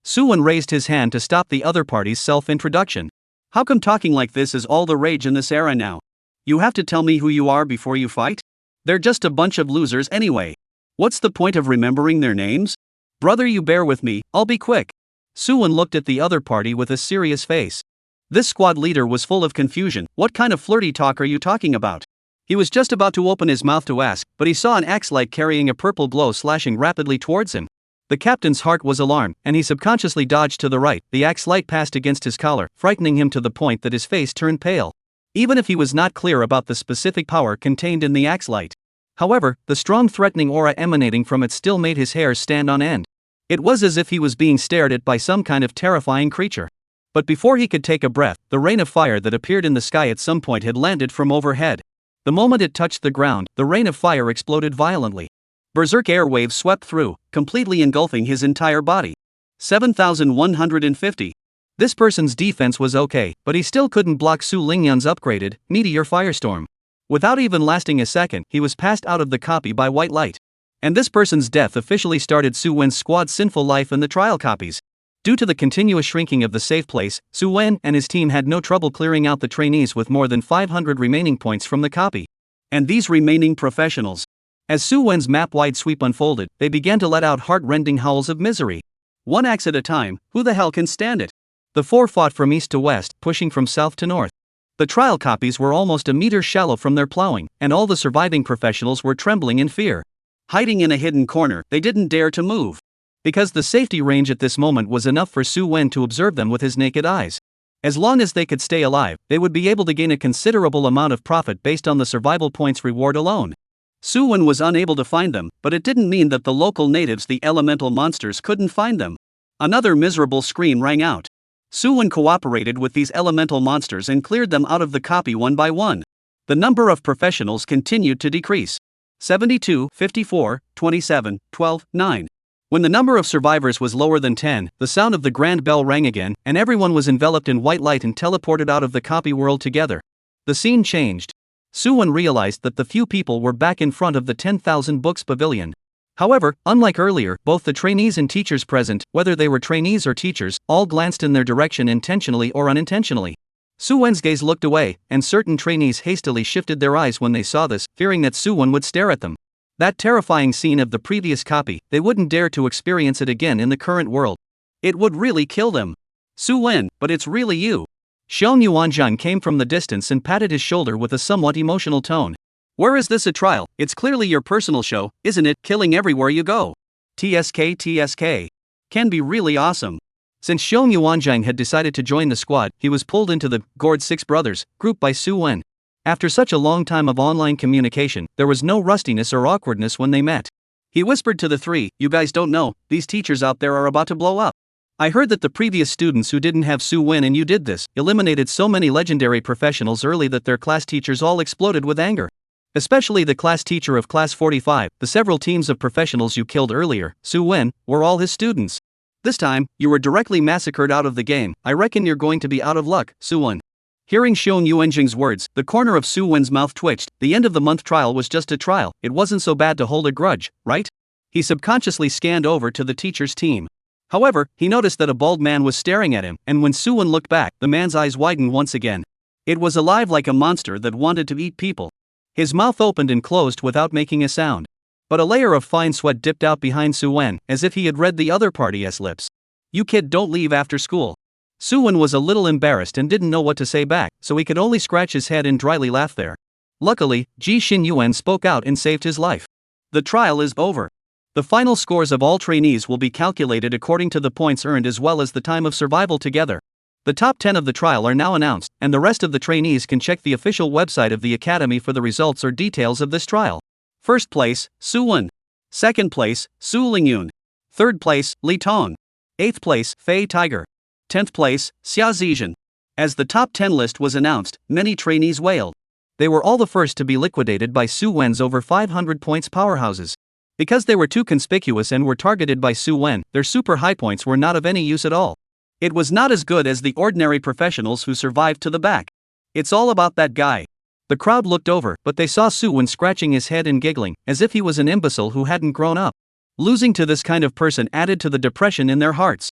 Su-wen raised his hand to stop the other party's self-introduction.
"How come talking like this is all the rage in this era now? You have to tell me who you are before you fight? They're just a bunch of losers anyway. What's the point of remembering their names? Brother, you bear with me, I'll be quick. Suwon looked at the other party with a serious face. This squad leader was full of confusion. What kind of flirty talk are you talking about? He was just about to open his mouth to ask, but he saw an axe light carrying a purple glow slashing rapidly towards him. The captain's heart was alarmed, and he subconsciously dodged to the right. The axe light passed against his collar, frightening him to the point that his face turned pale. Even if he was not clear about the specific power contained in the axe light. However, the strong threatening aura emanating from it still made his hair stand on end. It was as if he was being stared at by some kind of terrifying creature. But before he could take a breath, the rain of fire that appeared in the sky at some point had landed from overhead. The moment it touched the ground, the rain of fire exploded violently. Berserk airwaves swept through, completely engulfing his entire body. 7,150. This person's defense was okay, but he still couldn't block Su Lingyun's upgraded, meteor firestorm. Without even lasting a second, he was passed out of the copy by white light. And this person's death officially started Su Wen's squad's sinful life in the trial copies. Due to the continuous shrinking of the safe place, Su Wen and his team had no trouble clearing out the trainees with more than 500 remaining points from the copy. And these remaining professionals. As Su Wen's map-wide sweep unfolded, they began to let out heart-rending howls of misery. One axe at a time, who the hell can stand it? The four fought from east to west, pushing from south to north. The trial copies were almost a meter shallow from their plowing, and all the surviving professionals were trembling in fear. Hiding in a hidden corner, they didn't dare to move. Because the safety range at this moment was enough for Su Wen to observe them with his naked eyes. As long as they could stay alive, they would be able to gain a considerable amount of profit based on the survival points reward alone. Su Wen was unable to find them, but it didn't mean that the local natives, the elemental monsters, couldn't find them. Another miserable scream rang out. Su Wen cooperated with these elemental monsters and cleared them out of the copy one by one. The number of professionals continued to decrease. 72, 54, 27, 12, 9. When the number of survivors was lower than 10, the sound of the grand bell rang again, and everyone was enveloped in white light and teleported out of the copy world together. The scene changed. Su Wen realized that the few people were back in front of the 10,000 books pavilion. However, unlike earlier, both the trainees and teachers present, whether they were trainees or teachers, all glanced in their direction intentionally or unintentionally. Su Wen's gaze looked away, and certain trainees hastily shifted their eyes when they saw this, fearing that Su Wen would stare at them. That terrifying scene of the previous copy, they wouldn't dare to experience it again in the current world. It would really kill them. Su Wen, but it's really you. Xiong Yuanzhang came from the distance and patted his shoulder with a somewhat emotional tone. Where is this a trial? It's clearly your personal show, isn't it? Killing everywhere you go. TSK. Can be really awesome. Since Xiong Yuanzhang had decided to join the squad, he was pulled into the Gourd Six Brothers group by Su Wen. After such a long time of online communication, there was no rustiness or awkwardness when they met. He whispered to the three, "You guys don't know, these teachers out there are about to blow up. I heard that the previous students who didn't have Su Wen and you did this, eliminated so many legendary professionals early that their class teachers all exploded with anger. Especially the class teacher of class 45, the several teams of professionals you killed earlier, Su Wen, were all his students. This time, you were directly massacred out of the game. I reckon you're going to be out of luck, Su Wen." Hearing Xiong Yuanzhang's words, the corner of Su Wen's mouth twitched. The end of the month trial was just a trial. It wasn't so bad to hold a grudge, right? He subconsciously scanned over to the teacher's team. However, he noticed that a bald man was staring at him, and when Su Wen looked back, the man's eyes widened once again. It was alive like a monster that wanted to eat people. His mouth opened and closed without making a sound. But a layer of fine sweat dipped out behind Su Wen, as if he had read the other party's lips. "You kid, don't leave after school." Su Wen was a little embarrassed and didn't know what to say back, so he could only scratch his head and dryly laugh there. Luckily, Ji Xin Yuan spoke out and saved his life. "The trial is over. The final scores of all trainees will be calculated according to the points earned as well as the time of survival together. The top 10 of the trial are now announced, and the rest of the trainees can check the official website of the Academy for the results or details of this trial. First place, Su Wen. Second place, Su Lingyun. Third place, Li Tong. Eighth place, Fei Tiger. 10th place, Xia Zizhen." As the top 10 list was announced, many trainees wailed. They were all the first to be liquidated by Su Wen's over 500 points powerhouses. Because they were too conspicuous and were targeted by Su Wen, their super high points were not of any use at all. It was not as good as the ordinary professionals who survived to the back. "It's all about that guy." The crowd looked over, but they saw Su Wen scratching his head and giggling, as if he was an imbecile who hadn't grown up. Losing to this kind of person added to the depression in their hearts.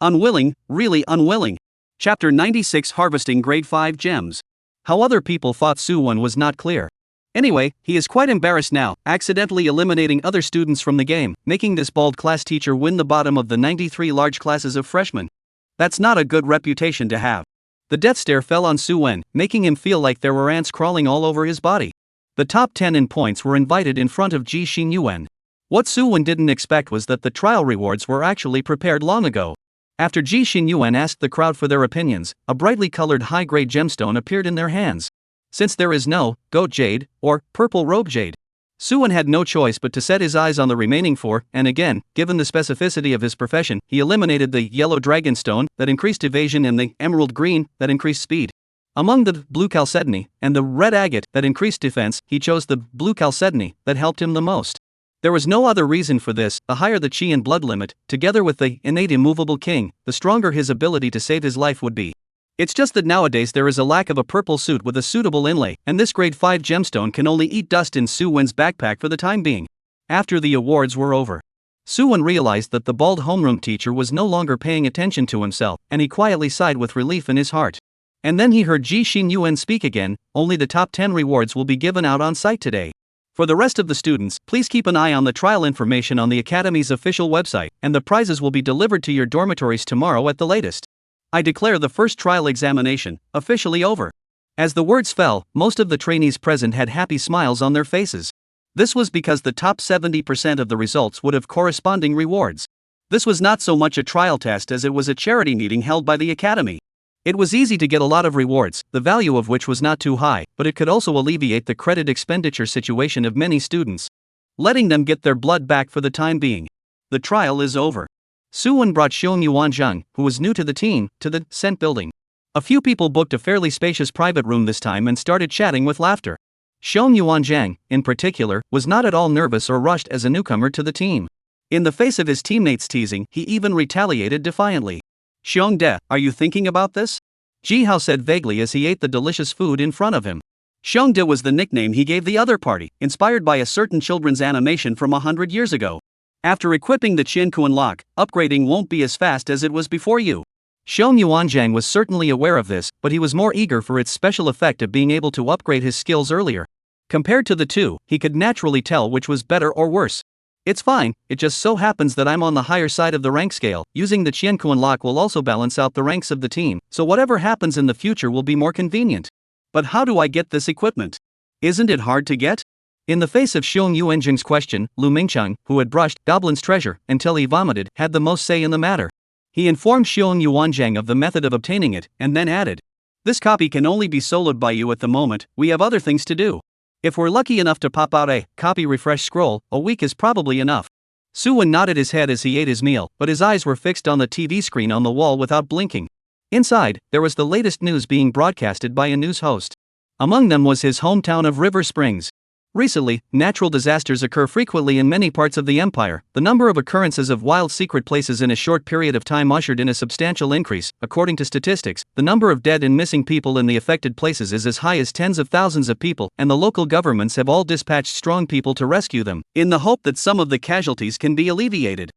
Unwilling, really unwilling. Chapter 96, Harvesting Grade 5 Gems. How other people thought Su-won was not clear. Anyway, he is quite embarrassed now, accidentally eliminating other students from the game, making this bald class teacher win the bottom of the 93 large classes of freshmen. That's not a good reputation to have. The death stare fell on Su-won, making him feel like there were ants crawling all over his body. The top 10 in points were invited in front of Ji Xin-yuan. What Su-won didn't expect was that the trial rewards were actually prepared long ago. After Ji Xin-yuan asked the crowd for their opinions, a brightly colored high-grade gemstone appeared in their hands. Since there is no goat jade or purple robe jade, Su-won had no choice but to set his eyes on the remaining 4, and again, given the specificity of his profession, he eliminated the yellow dragon stone that increased evasion and the emerald green that increased speed. Among the blue chalcedony and the red agate that increased defense, he chose the blue chalcedony that helped him the most. There was no other reason for this. The higher the chi and blood limit, together with the innate immovable king, the stronger his ability to save his life would be. It's just that nowadays there is a lack of a purple suit with a suitable inlay, and this grade 5 gemstone can only eat dust in Su-won's backpack for the time being. After the awards were over, Su-won realized that the bald homeroom teacher was no longer paying attention to himself, and he quietly sighed with relief in his heart. And then he heard Ji Xin-yuan speak again. Only the top 10 rewards will be given out on site today. For the rest of the students, please keep an eye on the trial information on the Academy's official website, and the prizes will be delivered to your dormitories tomorrow at the latest. I declare the first trial examination officially over. As the words fell, most of the trainees present had happy smiles on their faces. This was because the top 70% of the results would have corresponding rewards. This was not so much a trial test as it was a charity meeting held by the Academy. It was easy to get a lot of rewards, the value of which was not too high, but it could also alleviate the credit expenditure situation of many students, letting them get their blood back for the time being. The trial is over. Su-won brought Xiong Yuanzhang, who was new to the team, to the Scent building. A few people booked a fairly spacious private room this time and started chatting with laughter. Xiong Yuanzhang, in particular, was not at all nervous or rushed as a newcomer to the team. In the face of his teammates' teasing, he even retaliated defiantly. "Xiongde, are you thinking about this?" Ji Hao said vaguely as he ate the delicious food in front of him. Xiongde was the nickname he gave the other party, inspired by a certain children's animation from 100 years ago. After equipping the Qiankuan lock, upgrading won't be as fast as it was before you. Xiong Yuanzhang was certainly aware of this, but he was more eager for its special effect of being able to upgrade his skills earlier. Compared to the two, he could naturally tell which was better or worse. "It's fine, it just so happens that I'm on the higher side of the rank scale. Using the Qiankuan lock will also balance out the ranks of the team, so whatever happens in the future will be more convenient. But how do I get this equipment? Isn't it hard to get?" In the face of Xiong Yuanzhang's question, Lu Mingcheng, who had brushed Goblin's treasure until he vomited, had the most say in the matter. He informed Xiong Yuanzhang of the method of obtaining it, and then added, "This copy can only be soloed by you at the moment. We have other things to do. If we're lucky enough to pop out a copy refresh scroll, a week is probably enough." Su-won nodded his head as he ate his meal, but his eyes were fixed on the TV screen on the wall without blinking. Inside, there was the latest news being broadcasted by a news host. Among them was his hometown of River Springs. Recently, natural disasters occur frequently in many parts of the empire. The number of occurrences of wild secret places in a short period of time ushered in a substantial increase. According to statistics, the number of dead and missing people in the affected places is as high as tens of thousands of people, and the local governments have all dispatched strong people to rescue them, in the hope that some of the casualties can be alleviated.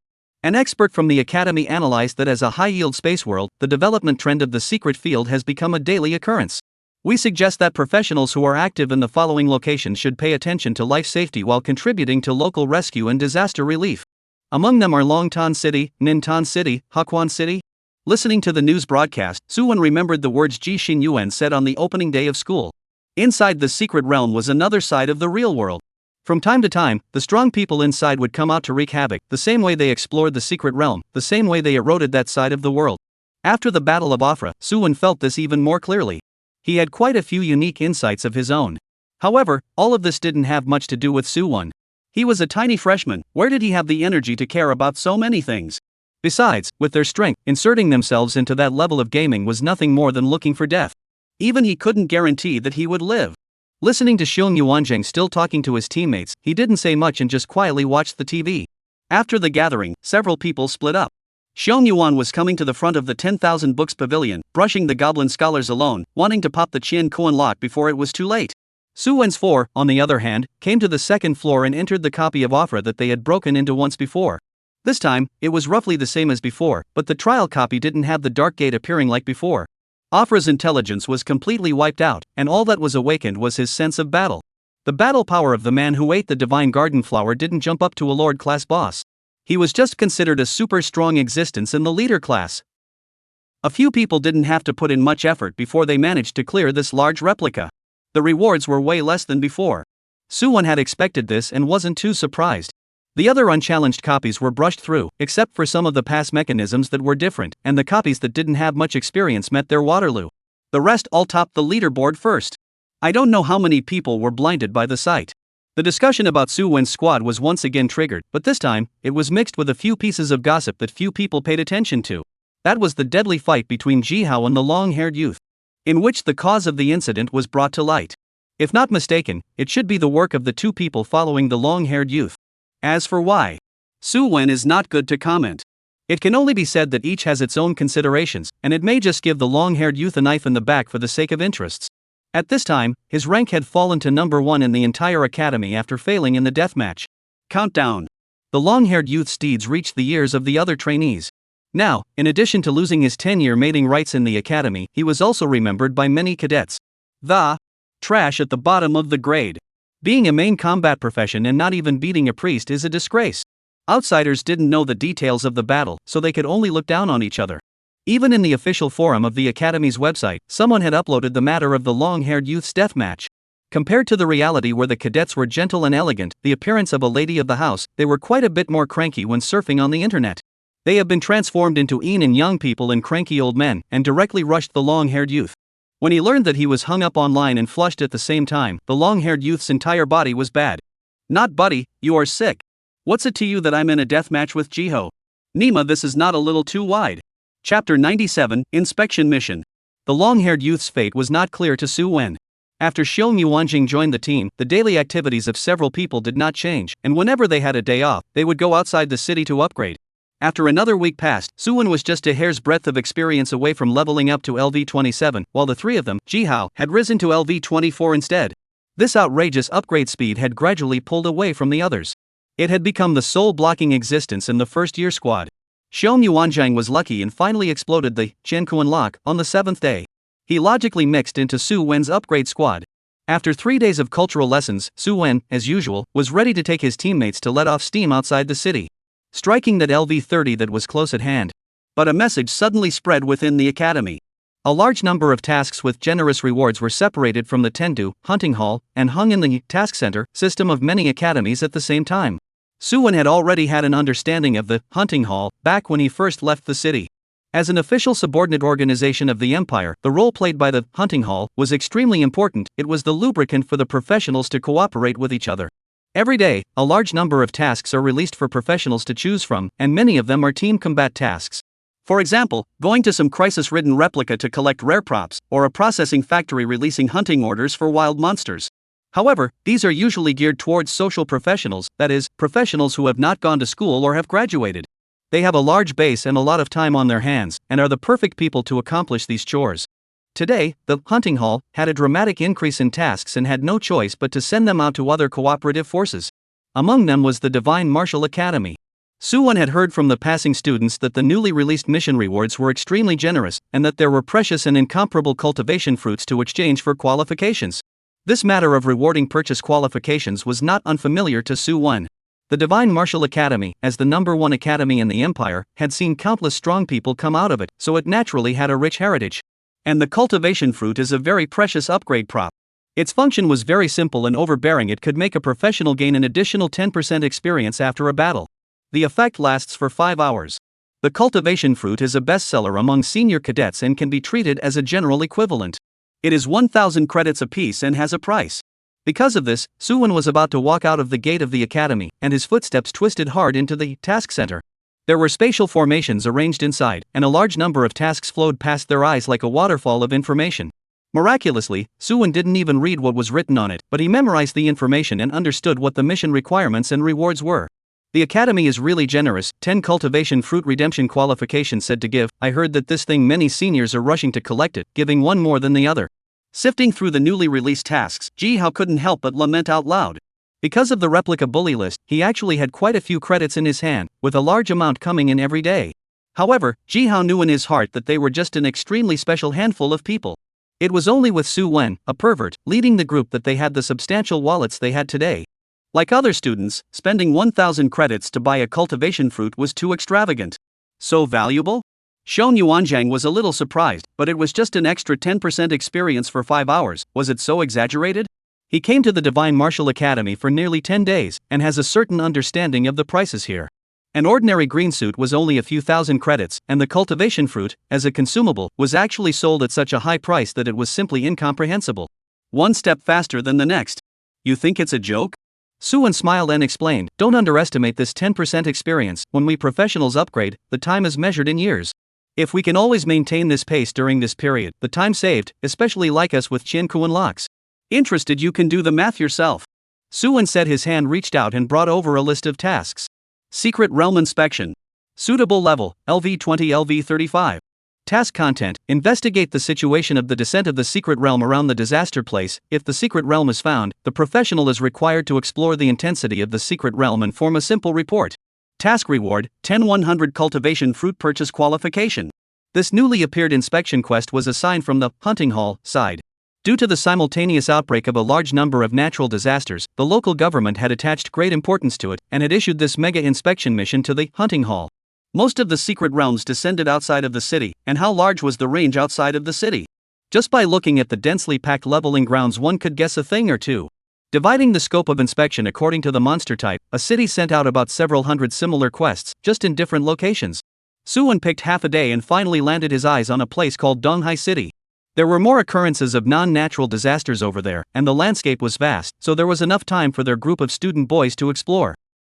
An expert from the Academy analyzed that as a high-yield space world, the development trend of the secret field has become a daily occurrence. We suggest that professionals who are active in the following locations should pay attention to life safety while contributing to local rescue and disaster relief. Among them are Longtan City, Nintan City, Hakuan City. Listening to the news broadcast, Su-won remembered the words Ji Xin-yuan said on the opening day of school. Inside the secret realm was another side of the real world. From time to time, the strong people inside would come out to wreak havoc, the same way they explored the secret realm, the same way they eroded that side of the world. After the Battle of Afra, Su-won felt this even more clearly. He had quite a few unique insights of his own. However, all of this didn't have much to do with Su-won. He was a tiny freshman. Where did he have the energy to care about so many things? Besides, with their strength, inserting themselves into that level of gaming was nothing more than looking for death. Even he couldn't guarantee that he would live. Listening to Xiong Yuanzhang still talking to his teammates, he didn't say much and just quietly watched the TV. After the gathering, several people split up. Xiong Yuan was coming to the front of the 10,000 books pavilion, brushing the goblin scholars alone, wanting to pop the Qiankuan lock before it was too late. Su-won's 4, on the other hand, came to the second floor and entered the copy of Afra that they had broken into once before. This time, it was roughly the same as before, but the trial copy didn't have the dark gate appearing like before. Afra's intelligence was completely wiped out, and all that was awakened was his sense of battle. The battle power of the man who ate the divine garden flower didn't jump up to a lord-class boss. He was just considered a super strong existence in the leader class. A few people didn't have to put in much effort before they managed to clear this large replica. The rewards were way less than before. Suwon had expected this and wasn't too surprised. The other unchallenged copies were brushed through, except for some of the pass mechanisms that were different, and the copies that didn't have much experience met their Waterloo. The rest all topped the leaderboard first. I don't know how many people were blinded by the sight. The discussion about Suwon's squad was once again triggered, but this time, it was mixed with a few pieces of gossip that few people paid attention to. That was the deadly fight between Jihao and the long-haired youth, in which the cause of the incident was brought to light. If not mistaken, it should be the work of the two people following the long-haired youth. As for why Suwon is not good to comment. It can only be said that each has its own considerations, and it may just give the long-haired youth a knife in the back for the sake of interests. At this time, his rank had fallen to number 1 in the entire academy after failing in the deathmatch. Countdown. The long-haired youth's deeds reached the ears of the other trainees. Now, in addition to losing his 10-year mating rights in the academy, he was also remembered by many cadets. The trash at the bottom of the grade. Being a main combat profession and not even beating a priest is a disgrace. Outsiders didn't know the details of the battle, so they could only look down on each other. Even in the official forum of the academy's website, someone had uploaded the matter of the long-haired youth's deathmatch. Compared to the reality where the cadets were gentle and elegant, the appearance of a lady of the house, they were quite a bit more cranky when surfing on the internet. They have been transformed into young people and cranky old men, and directly rushed the long-haired youth. When he learned that he was hung up online and flushed at the same time, the long-haired youth's entire body was bad. Not buddy, you are sick. What's it to you that I'm in a deathmatch with Jiho? Nima, this is not a little too wide. Chapter 97, Inspection Mission. The long-haired youth's fate was not clear to Suwon. After Xiong Yuanjing joined the team, the daily activities of several people did not change, and whenever they had a day off, they would go outside the city to upgrade. After another week passed, Suwon was just a hair's breadth of experience away from leveling up to LV27, while the three of them, Jihao, had risen to LV24 instead. This outrageous upgrade speed had gradually pulled away from the others. It had become the sole blocking existence in the first-year squad. Xiong Yuanjing was lucky and finally exploded the Zhenkuan lock on the 7th day. He logically mixed into Suwon's upgrade squad. After 3 days of cultural lessons, Suwon, as usual, was ready to take his teammates to let off steam outside the city, striking that LV30 that was close at hand. But a message suddenly spread within the academy. A large number of tasks with generous rewards were separated from the Tendu, hunting hall, and hung in the task center system of many academies at the same time. Suwon had already had an understanding of the hunting hall back when he first left the city. As an official subordinate organization of the empire, the role played by the hunting hall was extremely important. It was the lubricant for the professionals to cooperate with each other. Every day, a large number of tasks are released for professionals to choose from, and many of them are team combat tasks. For example, going to some crisis-ridden replica to collect rare props, or a processing factory releasing hunting orders for wild monsters. However, these are usually geared towards social professionals, that is, professionals who have not gone to school or have graduated. They have a large base and a lot of time on their hands, and are the perfect people to accomplish these chores. Today, the hunting hall had a dramatic increase in tasks and had no choice but to send them out to other cooperative forces. Among them was the Divine Martial Academy. Suwon had heard from the passing students that the newly released mission rewards were extremely generous, and that there were precious and incomparable cultivation fruits to exchange for qualifications. This matter of rewarding purchase qualifications was not unfamiliar to Suwon. The Divine Martial Academy, as the #1 academy in the empire, had seen countless strong people come out of it, so it naturally had a rich heritage. And the cultivation fruit is a very precious upgrade prop. Its function was very simple and overbearing. It could make a professional gain an additional 10% experience after a battle. The effect lasts for 5 hours. The cultivation fruit is a bestseller among senior cadets and can be treated as a general equivalent. It is 1,000 credits apiece and has a price. Because of this, Suwon was about to walk out of the gate of the academy, and his footsteps twisted hard into the task center. There were spatial formations arranged inside, and a large number of tasks flowed past their eyes like a waterfall of information. Miraculously, Suwon didn't even read what was written on it, but he memorized the information and understood what the mission requirements and rewards were. The academy is really generous, 10 cultivation fruit redemption qualifications said to give. I heard that this thing many seniors are rushing to collect it, giving one more than the other. Sifting through the newly released tasks, Jihao couldn't help but lament out loud. Because of the replica bully list, he actually had quite a few credits in his hand, with a large amount coming in every day. However, Jihao knew in his heart that they were just an extremely special handful of people. It was only with Su Wen, a pervert, leading the group that they had the substantial wallets they had today. Like other students, spending 1,000 credits to buy a cultivation fruit was too extravagant. So valuable? Shou Yuanzhang was a little surprised, but it was just an extra 10% experience for 5 hours. Was it so exaggerated? He came to the Divine Martial Academy for nearly 10 days, and has a certain understanding of the prices here. An ordinary green suit was only a few thousand credits, and the cultivation fruit, as a consumable, was actually sold at such a high price that it was simply incomprehensible. One step faster than the next. You think it's a joke? Su Wen smiled and explained, don't underestimate this 10% experience. When we professionals upgrade, the time is measured in years. If we can always maintain this pace during this period, the time saved, especially like us with Qiankuan locks. Interested, you can do the math yourself. Su Wen said, his hand reached out and brought over a list of tasks. Secret Realm Inspection. Suitable level, LV20 LV35. Task content, investigate the situation of the descent of the secret realm around the disaster place. If the secret realm is found, the professional is required to explore the intensity of the secret realm and form a simple report. Task reward, 10-100 cultivation fruit purchase qualification. This newly appeared inspection quest was assigned from the hunting hall side. Due to the simultaneous outbreak of a large number of natural disasters, the local government had attached great importance to it and had issued this mega inspection mission to the hunting hall. Most of the secret realms descended outside of the city, and how large was the range outside of the city? Just by looking at the densely packed leveling grounds, one could guess a thing or two. Dividing the scope of inspection according to the monster type, a city sent out about several hundred similar quests, just in different locations. Su Wen picked half a day and finally landed his eyes on a place called Donghai City. There were more occurrences of non-natural disasters over there, and the landscape was vast, so there was enough time for their group of student boys to explore.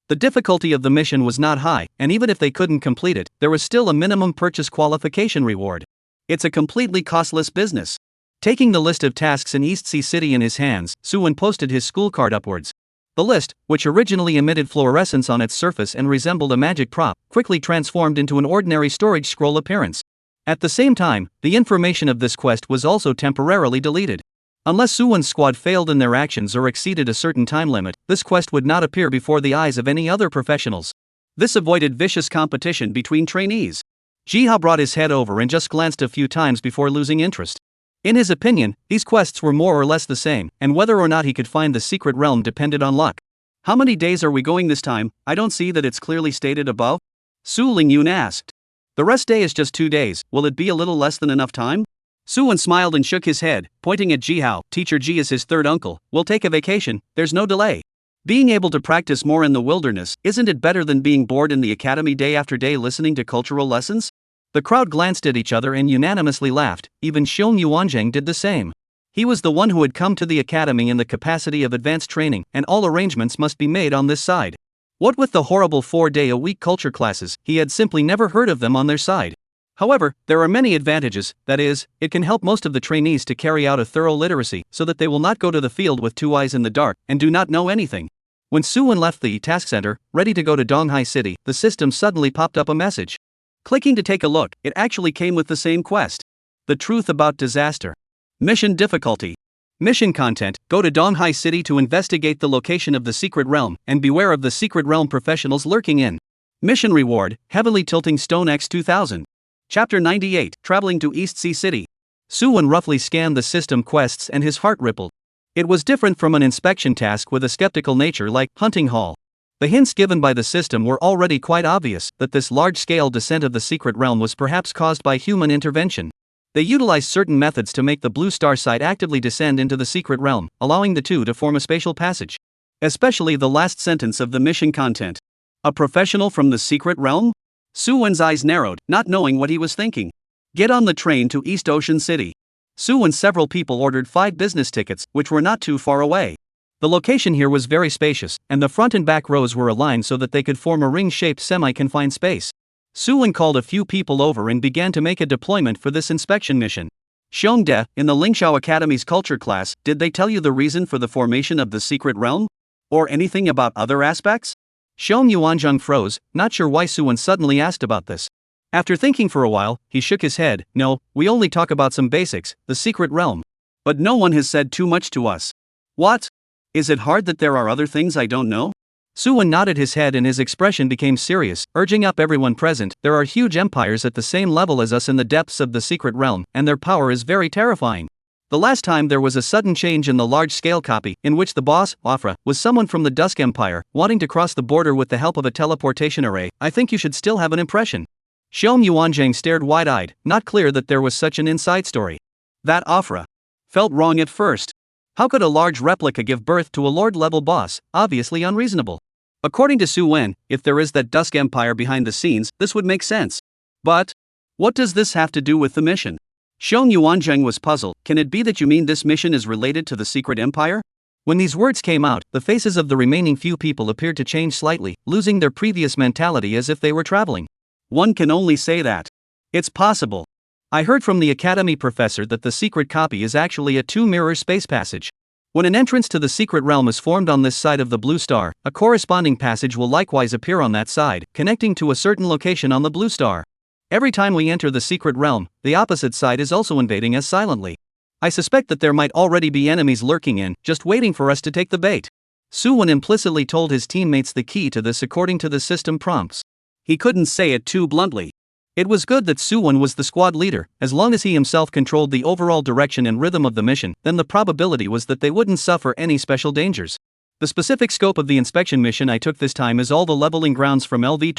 The difficulty of the mission was not high, and even if they couldn't complete it, there was still a minimum purchase qualification reward. It's a completely costless business. Taking the list of tasks in East Sea City in his hands, Su Wen posted his school card upwards. The list, which originally emitted fluorescence on its surface and resembled a magic prop, quickly transformed into an ordinary storage scroll appearance. At the same time, the information of this quest was also temporarily deleted. Unless Su Wen's squad failed in their actions or exceeded a certain time limit, this quest would not appear before the eyes of any other professionals. This avoided vicious competition between trainees. Jihao brought his head over and just glanced a few times before losing interest. In his opinion, these quests were more or less the same, and whether or not he could find the secret realm depended on luck. How many days are we going this time? I don't see that it's clearly stated above. Su Lingyun asked. The rest day is just 2 days, will it be a little less than enough time? Su Wen smiled and shook his head, pointing at Jihao. Teacher Ji is his third uncle, we'll take a vacation, there's no delay. Being able to practice more in the wilderness, isn't it better than being bored in the academy day after day listening to cultural lessons? The crowd glanced at each other and unanimously laughed, even Shou Yuanzhang did the same. He was the one who had come to the academy in the capacity of advanced training, and all arrangements must be made on this side. What with the horrible 4-day-a-week culture classes, he had simply never heard of them on their side. However, there are many advantages, that is, it can help most of the trainees to carry out a thorough literacy so that they will not go to the field with 2 eyes in the dark and do not know anything. When Su Wen left the task center, ready to go to Donghai City, the system suddenly popped up a message. Clicking to take a look, it actually came with the same quest. The truth about disaster. Mission difficulty. Mission content, go to Donghai City to investigate the location of the secret realm, and beware of the secret realm professionals lurking in. Mission reward, heavily tilting stone X 2000. Chapter 98, Traveling to East Sea City. Su Wen roughly scanned the system quests and his heart rippled. It was different from an inspection task with a skeptical nature like hunting hall. The hints given by the system were already quite obvious that this large-scale descent of the secret realm was perhaps caused by human intervention. They utilized certain methods to make the Blue Star site actively descend into the secret realm, allowing the two to form a spatial passage. Especially the last sentence of the mission content. A professional from the secret realm? Su Wen's eyes narrowed, not knowing what he was thinking. Get on the train to East Ocean City. Su and several people ordered 5 business tickets, which were not too far away. The location here was very spacious, and the front and back rows were aligned so that they could form a ring-shaped semi-confined space. Su Wen called a few people over and began to make a deployment for this inspection mission. Xiongde, in the Lingxiao Academy's culture class, did they tell you the reason for the formation of the secret realm? Or anything about other aspects? Shou Yuanzhang froze, not sure why Su Wen suddenly asked about this. After thinking for a while, he shook his head. No, we only talk about some basics, the secret realm. But no one has said too much to us. What? Is it hard that there are other things I don't know?
Suwon nodded his head and his expression became serious, urging up everyone present. There are huge empires at the same level as us in the depths of the secret realm, and their power is very terrifying. The last time there was a sudden change in the large-scale copy, in which the boss, Afra, was someone from the Dusk Empire, wanting to cross the border with the help of a teleportation array. I think you should still have an impression. Xiong Yuanzhang stared wide-eyed, not clear that there was such an inside story. That Afra felt wrong at first. How could a large replica give birth to a lord-level boss? Obviously unreasonable. According to Su Wen, if there is that Dusk Empire behind the scenes, this would make sense. But what does this have to do with the mission? Xiong Yuanzhang was puzzled. Can it be that you mean this mission is related to the secret empire? When these words came out, the faces of the remaining few people appeared to change slightly, losing their previous mentality as if they were traveling. One can only say that it's possible. I heard from the academy professor that the secret copy is actually a two-mirror space passage. When an entrance to the secret realm is formed on this side of the blue star, a corresponding passage will likewise appear on that side, connecting to a certain location on the blue star. Every time we enter the secret realm, the opposite side is also invading us silently. I suspect that there might already be enemies lurking in, just waiting for us to take the bait. Suwon implicitly told his teammates the key to this according to the system prompts. He couldn't say it too bluntly. It was good that Suwon was the squad leader. As long as he himself controlled the overall direction and rhythm of the mission, then the probability was that they wouldn't suffer any special dangers. The specific scope of the inspection mission I took this time is all the leveling grounds from LV20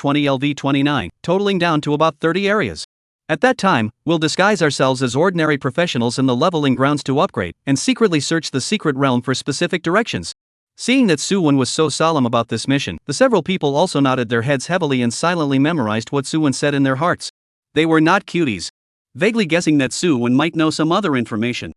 LV29, totaling down to about 30 areas. At that time, we'll disguise ourselves as ordinary professionals in the leveling grounds to upgrade, and secretly search the secret realm for specific directions. Seeing that Suwon was so solemn about this mission, the several people also nodded their heads heavily and silently memorized what Suwon said in their hearts. They were not cuties. Vaguely guessing that Suwon might know some other information.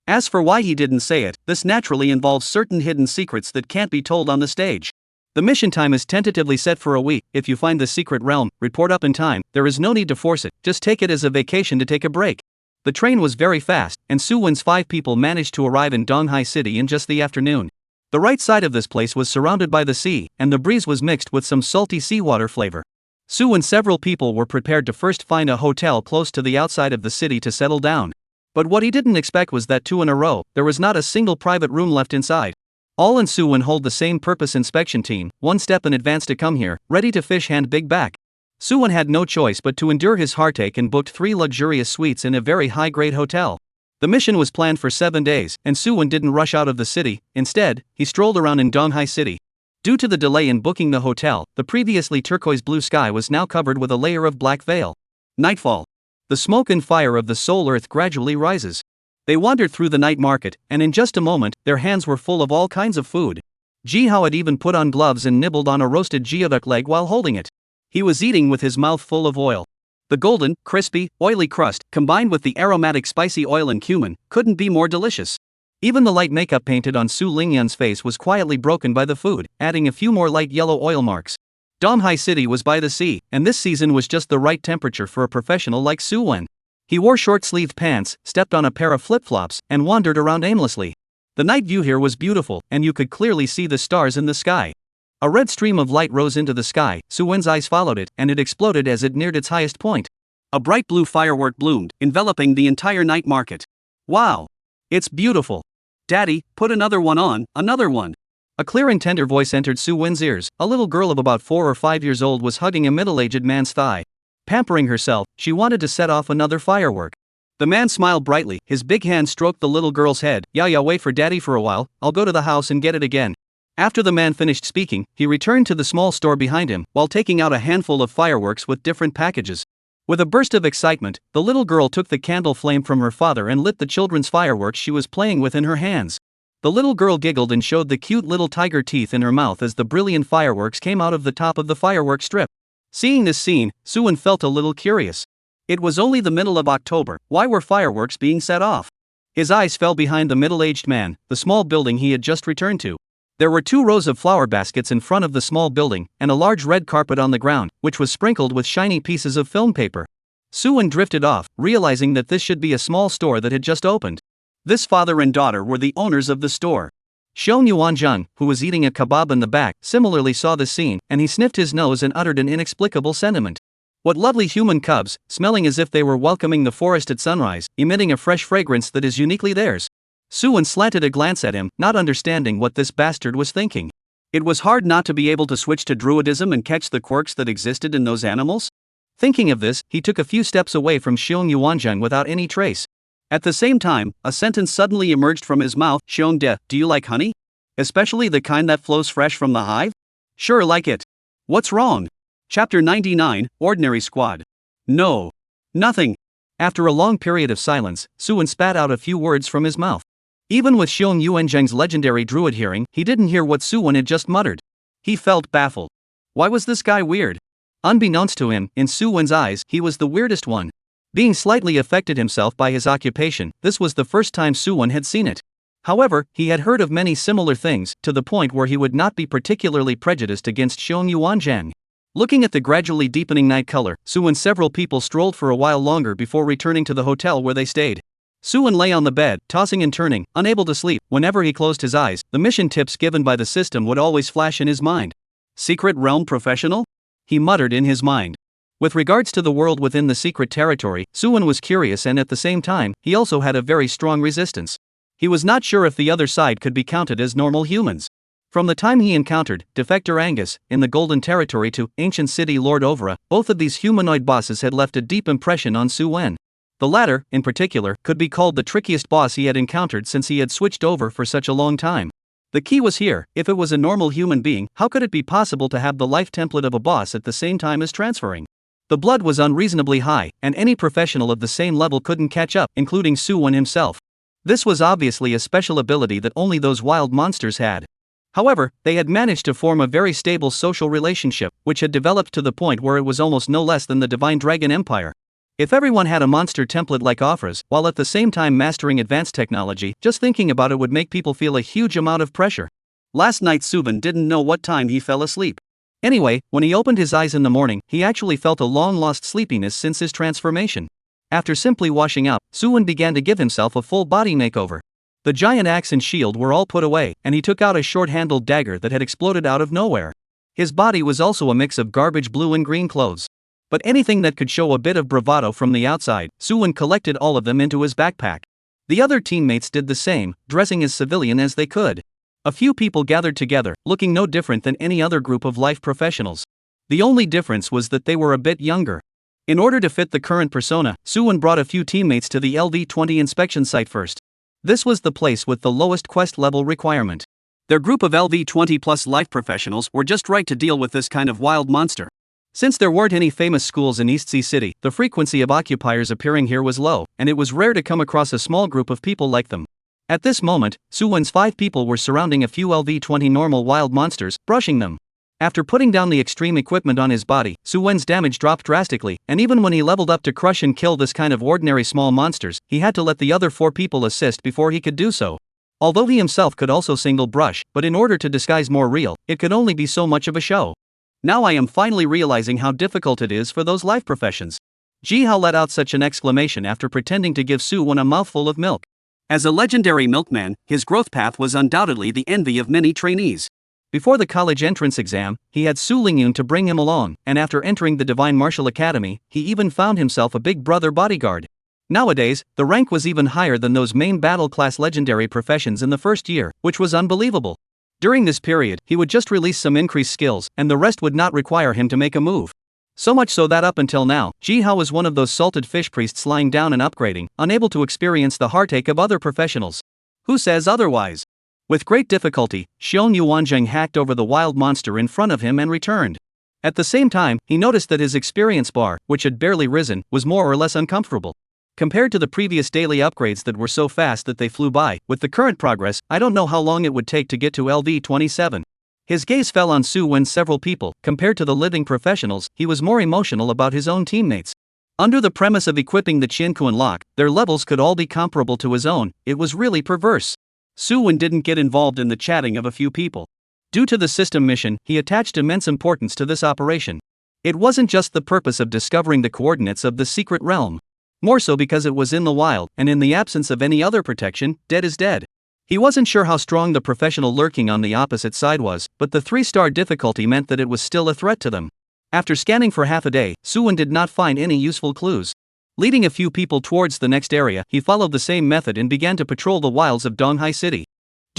As for why he didn't say it, this naturally involves certain hidden secrets that can't be told on the stage. The mission time is tentatively set for a week. If you find the secret realm, report up in time. There is no need to force it, just take it as a vacation to take a break. The train was very fast, and Suwon's 5 people managed to arrive in Donghai City in just the afternoon. The right side of this place was surrounded by the sea, and the breeze was mixed with some salty seawater flavor. Su and several people were prepared to first find a hotel close to the outside of the city to settle down. But what he didn't expect was that 2 in a row, there was not a single private room left inside. All and Suwon hold the same purpose inspection team, one step in advance to come here, ready to fish hand big back. Suwon had no choice but to endure his heartache and booked 3 luxurious suites in a very high-grade hotel. The mission was planned for 7 days, and Suwon didn't rush out of the city. Instead, he strolled around in Donghai City. Due to the delay in booking the hotel, the previously turquoise blue sky was now covered with a layer of black veil. Nightfall. The smoke and fire of the Soul Earth gradually rises. They wandered through the night market, and in just a moment, their hands were full of all kinds of food. Ji Hao had even put on gloves and nibbled on a roasted geoduck leg while holding it. He was eating with his mouth full of oil. The golden, crispy, oily crust, combined with the aromatic spicy oil and cumin, couldn't be more delicious. Even the light makeup painted on Su Lingyan's face was quietly broken by the food, adding a few more light yellow oil marks. Donghai City was by the sea, and this season was just the right temperature for a professional like Su Wen. He wore short-sleeved pants, stepped on a pair of flip-flops, and wandered around aimlessly. The night view here was beautiful, and you could clearly see the stars in the sky. A red stream of light rose into the sky. Su Wen's eyes followed it, and it exploded as it neared its highest point. A bright blue firework bloomed, enveloping the entire night market. Wow! It's beautiful. Daddy, put another one on, another one. A clear and tender voice entered Su Wen's ears. A little girl of about 4 or 5 years old was hugging a middle-aged man's thigh. Pampering herself, she wanted to set off another firework. The man smiled brightly, his big hand stroked the little girl's head. Yeah, wait for daddy for a while, I'll go to the house and get it again. After the man finished speaking, he returned to the small store behind him, while taking out a handful of fireworks with different packages. With a burst of excitement, the little girl took the candle flame from her father and lit the children's fireworks she was playing with in her hands. The little girl giggled and showed the cute little tiger teeth in her mouth as the brilliant fireworks came out of the top of the firework strip. Seeing this scene, Suwon felt a little curious. It was only the middle of October, why were fireworks being set off? His eyes fell behind the middle-aged man, the small building he had just returned to. There were 2 rows of flower baskets in front of the small building, and a large red carpet on the ground, which was sprinkled with shiny pieces of film paper. Suwon drifted off, realizing that this should be a small store that had just opened. This father and daughter were the owners of the store. Xiong Yuanzhang, who was eating a kebab in the back, similarly saw the scene, and he sniffed his nose and uttered an inexplicable sentiment. What lovely human cubs, smelling as if they were welcoming the forest at sunrise, emitting a fresh fragrance that is uniquely theirs. Suwon slanted a glance at him, not understanding what this bastard was thinking.
It was hard not to be able to switch to druidism and catch the quirks that existed in those animals. Thinking of this, he took a few steps away from Xiong Yuanzheng without any trace. At the same time, a sentence suddenly emerged from his mouth. Xiong de, do you like honey? Especially the kind that flows fresh from the hive? Sure, like it. What's wrong? Chapter 99, Ordinary Squad. No. Nothing.
After a long period of silence, Suwen spat out a few words from his mouth. Even with Xiong Yuanzheng's legendary druid hearing, he didn't hear what Suwen had just muttered. He felt baffled. Why was this guy weird? Unbeknownst to him, in Suwen's eyes, he was the weirdest one. Being slightly affected himself by his occupation, this was the first time Suwen had seen it. However, he had heard of many similar things, to the point where he would not be particularly prejudiced against Xiong Yuanzheng. Looking at the gradually deepening night color, Suwen several people strolled for a while longer before returning to the hotel where they stayed. Suwen lay on the bed, tossing and turning, unable to sleep. Whenever he closed his eyes, the mission tips given by the system would always flash in his mind. Secret Realm Professional? He muttered in his mind. With regards to the world within the secret territory, Suwen was curious, and at the same time, he also had a very strong resistance. He was not sure if the other side could be counted as normal humans. From the time he encountered Defector Angus in the Golden Territory to Ancient City Lord Ovra, both of these humanoid bosses had left a deep impression on Suwen. The latter, in particular, could be called the trickiest boss he had encountered since he had switched over for such a long time. The key was here: if it was a normal human being, how could it be possible to have the life template of a boss at the same time as transferring? The blood was unreasonably high, and any professional of the same level couldn't catch up, including Suwen himself. This was obviously a special ability that only those wild monsters had. However, they had managed to form a very stable social relationship, which had developed to the point where it was almost no less than the Divine Dragon Empire. If everyone had a monster template like Offra's, while at the same time mastering advanced technology, just thinking about it would make people feel a huge amount of pressure. Last night Suwen didn't know what time he fell asleep. Anyway, when he opened his eyes in the morning, he actually felt a long-lost sleepiness since his transformation. After simply washing up, Suwen began to give himself a full body makeover. The giant axe and shield were all put away, and he took out a short-handled dagger that had exploded out of nowhere. His body was also a mix of garbage blue and green clothes. But anything that could show a bit of bravado from the outside, Suwen collected all of them into his backpack. The other teammates did the same, dressing as civilian as they could. A few people gathered together, looking no different than any other group of life professionals. The only difference was that they were a bit younger. In order to fit the current persona, Suwen brought a few teammates to the LV-20 inspection site first. This was the place with the lowest quest level requirement. Their group of LV-20 plus life professionals were just right to deal with this kind of wild monster. Since there weren't any famous schools in East Sea City, the frequency of occupiers appearing here was low, and it was rare to come across a small group of people like them. At this moment, Suwen's 5 people were surrounding a few LV-20 normal wild monsters, brushing them. After putting down the extreme equipment on his body, Suwen's damage dropped drastically, and even when he leveled up to crush and kill this kind of ordinary small monsters, he had to let the other 4 people assist before he could do so. Although he himself could also single brush, but in order to disguise more real, it could only be so much of a show. Now I am finally realizing how difficult it is for those life professions. Jihao let out such an exclamation after pretending to give Suwen a mouthful of milk. As a legendary milkman, his growth path was undoubtedly the envy of many trainees. Before the college entrance exam, he had Su Lingyun to bring him along, and after entering the Divine Martial Academy, he even found himself a big brother bodyguard. Nowadays, the rank was even higher than those main battle class legendary professions in the first year, which was unbelievable. During this period, he would just release some increased skills, and the rest would not require him to make a move. So much so that up until now, Jihao was one of those salted fish priests lying down and upgrading, unable to experience the heartache of other professionals. Who says otherwise? With great difficulty, Xiong Yuanzheng hacked over the wild monster in front of him and returned. At the same time, he noticed that his experience bar, which had barely risen, was more or less uncomfortable. Compared to the previous daily upgrades that were so fast that they flew by, with the current progress, I don't know how long it would take to get to LV-27. His gaze fell on Su when several people, compared to the living professionals, he was more emotional about his own teammates. Under the premise of equipping the Qinkuan lock, their levels could all be comparable to his own. It was really perverse. Suwen didn't get involved in the chatting of a few people. Due to the system mission, he attached immense importance to this operation. It wasn't just the purpose of discovering the coordinates of the secret realm. More so because it was in the wild, and in the absence of any other protection, dead is dead. He wasn't sure how strong the professional lurking on the opposite side was, but the 3-star difficulty meant that it was still a threat to them. After scanning for half a day, Suwen did not find any useful clues. Leading a few people towards the next area, he followed the same method and began to patrol the wilds of Donghai City.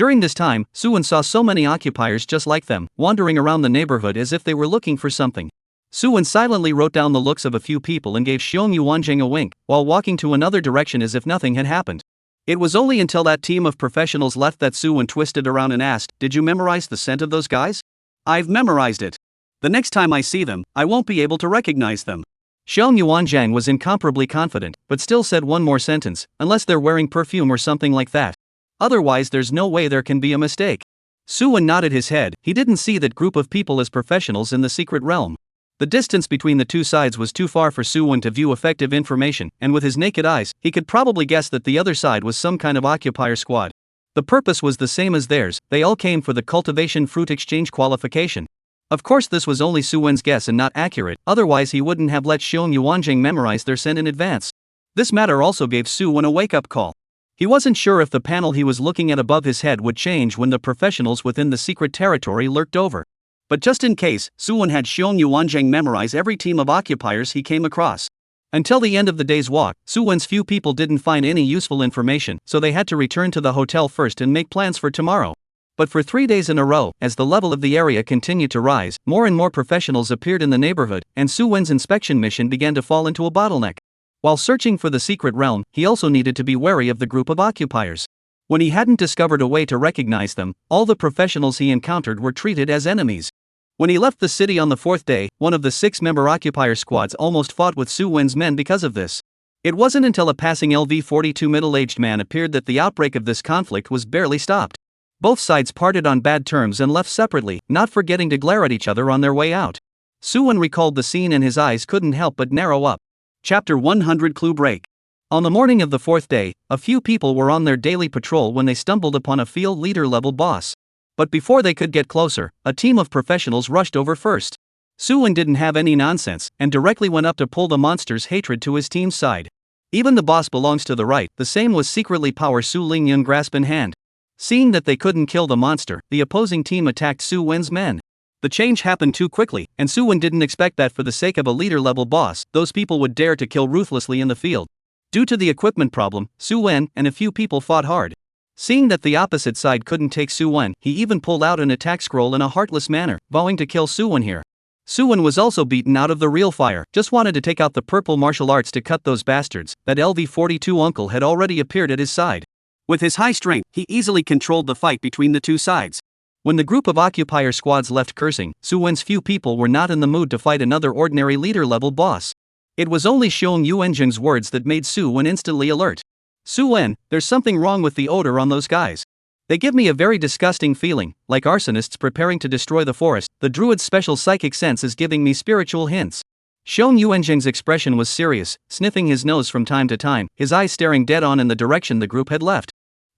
During this time, Suwon saw so many occupiers just like them, wandering around the neighborhood as if they were looking for something. Suwon silently wrote down the looks of a few people and gave Xiong Yuanjing a wink, while walking to another direction as if nothing had happened. It was only until that team of professionals left that Suwon twisted around and asked, "Did you memorize the scent of those guys?" "I've memorized it. The next time I see them, I won't be able to recognize them." Xiong Yuanjing was incomparably confident, but still said one more sentence, "Unless they're wearing perfume or something like that. Otherwise there's no way there can be a mistake." Suwon nodded his head. He didn't see that group of people as professionals in the secret realm. The distance between the two sides was too far for Suwon to view effective information, and with his naked eyes, he could probably guess that the other side was some kind of occupier squad. The purpose was the same as theirs. They all came for the cultivation fruit exchange qualification. Of course this was only Suwon's guess and not accurate, otherwise he wouldn't have let Xiong Yuanjing memorize their scent in advance. This matter also gave Suwon a wake-up call. He wasn't sure if the panel he was looking at above his head would change when the professionals within the secret territory lurked over. But just in case, Suwon had Xiong Yuanjing memorize every team of occupiers he came across. Until the end of the day's walk, Suwon's few people didn't find any useful information, so they had to return to the hotel first and make plans for tomorrow. But for 3 days in a row, as the level of the area continued to rise, more and more professionals appeared in the neighborhood, and Suwon's inspection mission began to fall into a bottleneck. While searching for the secret realm, he also needed to be wary of the group of occupiers. When he hadn't discovered a way to recognize them, all the professionals he encountered were treated as enemies. When he left the city on the 4th day, one of the 6-member occupier squads almost fought with Suwon's men because of this. It wasn't until a passing LV-42 middle-aged man appeared that the outbreak of this conflict was barely stopped. Both sides parted on bad terms and left separately, not forgetting to glare at each other on their way out. Suwon recalled the scene and his eyes couldn't help but narrow up. Chapter 100 Clue Break. On the morning of the 4th day, a few people were on their daily patrol when they stumbled upon a field leader-level boss. But before they could get closer, a team of professionals rushed over first. Suwon didn't have any nonsense, and directly went up to pull the monster's hatred to his team's side. Even the boss belongs to the right, the same was secretly power Su Lingyun grasp in hand. Seeing that they couldn't kill the monster, the opposing team attacked Suwon's men. The change happened too quickly, and Suwon didn't expect that for the sake of a leader-level boss, those people would dare to kill ruthlessly in the field. Due to the equipment problem, Suwon and a few people fought hard. Seeing that the opposite side couldn't take Suwon, he even pulled out an attack scroll in a heartless manner, vowing to kill Suwon here. Suwon was also beaten out of the real fire, just wanted to take out the purple martial arts to cut those bastards. That LV-42 uncle had already appeared at his side. With his high strength, he easily controlled the fight between the two sides. When the group of occupier squads left cursing, Suwon's few people were not in the mood to fight another ordinary leader-level boss. It was only Xiong Yuanjing's words that made Suwon instantly alert. "Suwon, there's something wrong with the odor on those guys. They give me a very disgusting feeling, like arsonists preparing to destroy the forest. The druid's special psychic sense is giving me spiritual hints." Xiong Yuanjing's expression was serious, sniffing his nose from time to time, his eyes staring dead on in the direction the group had left.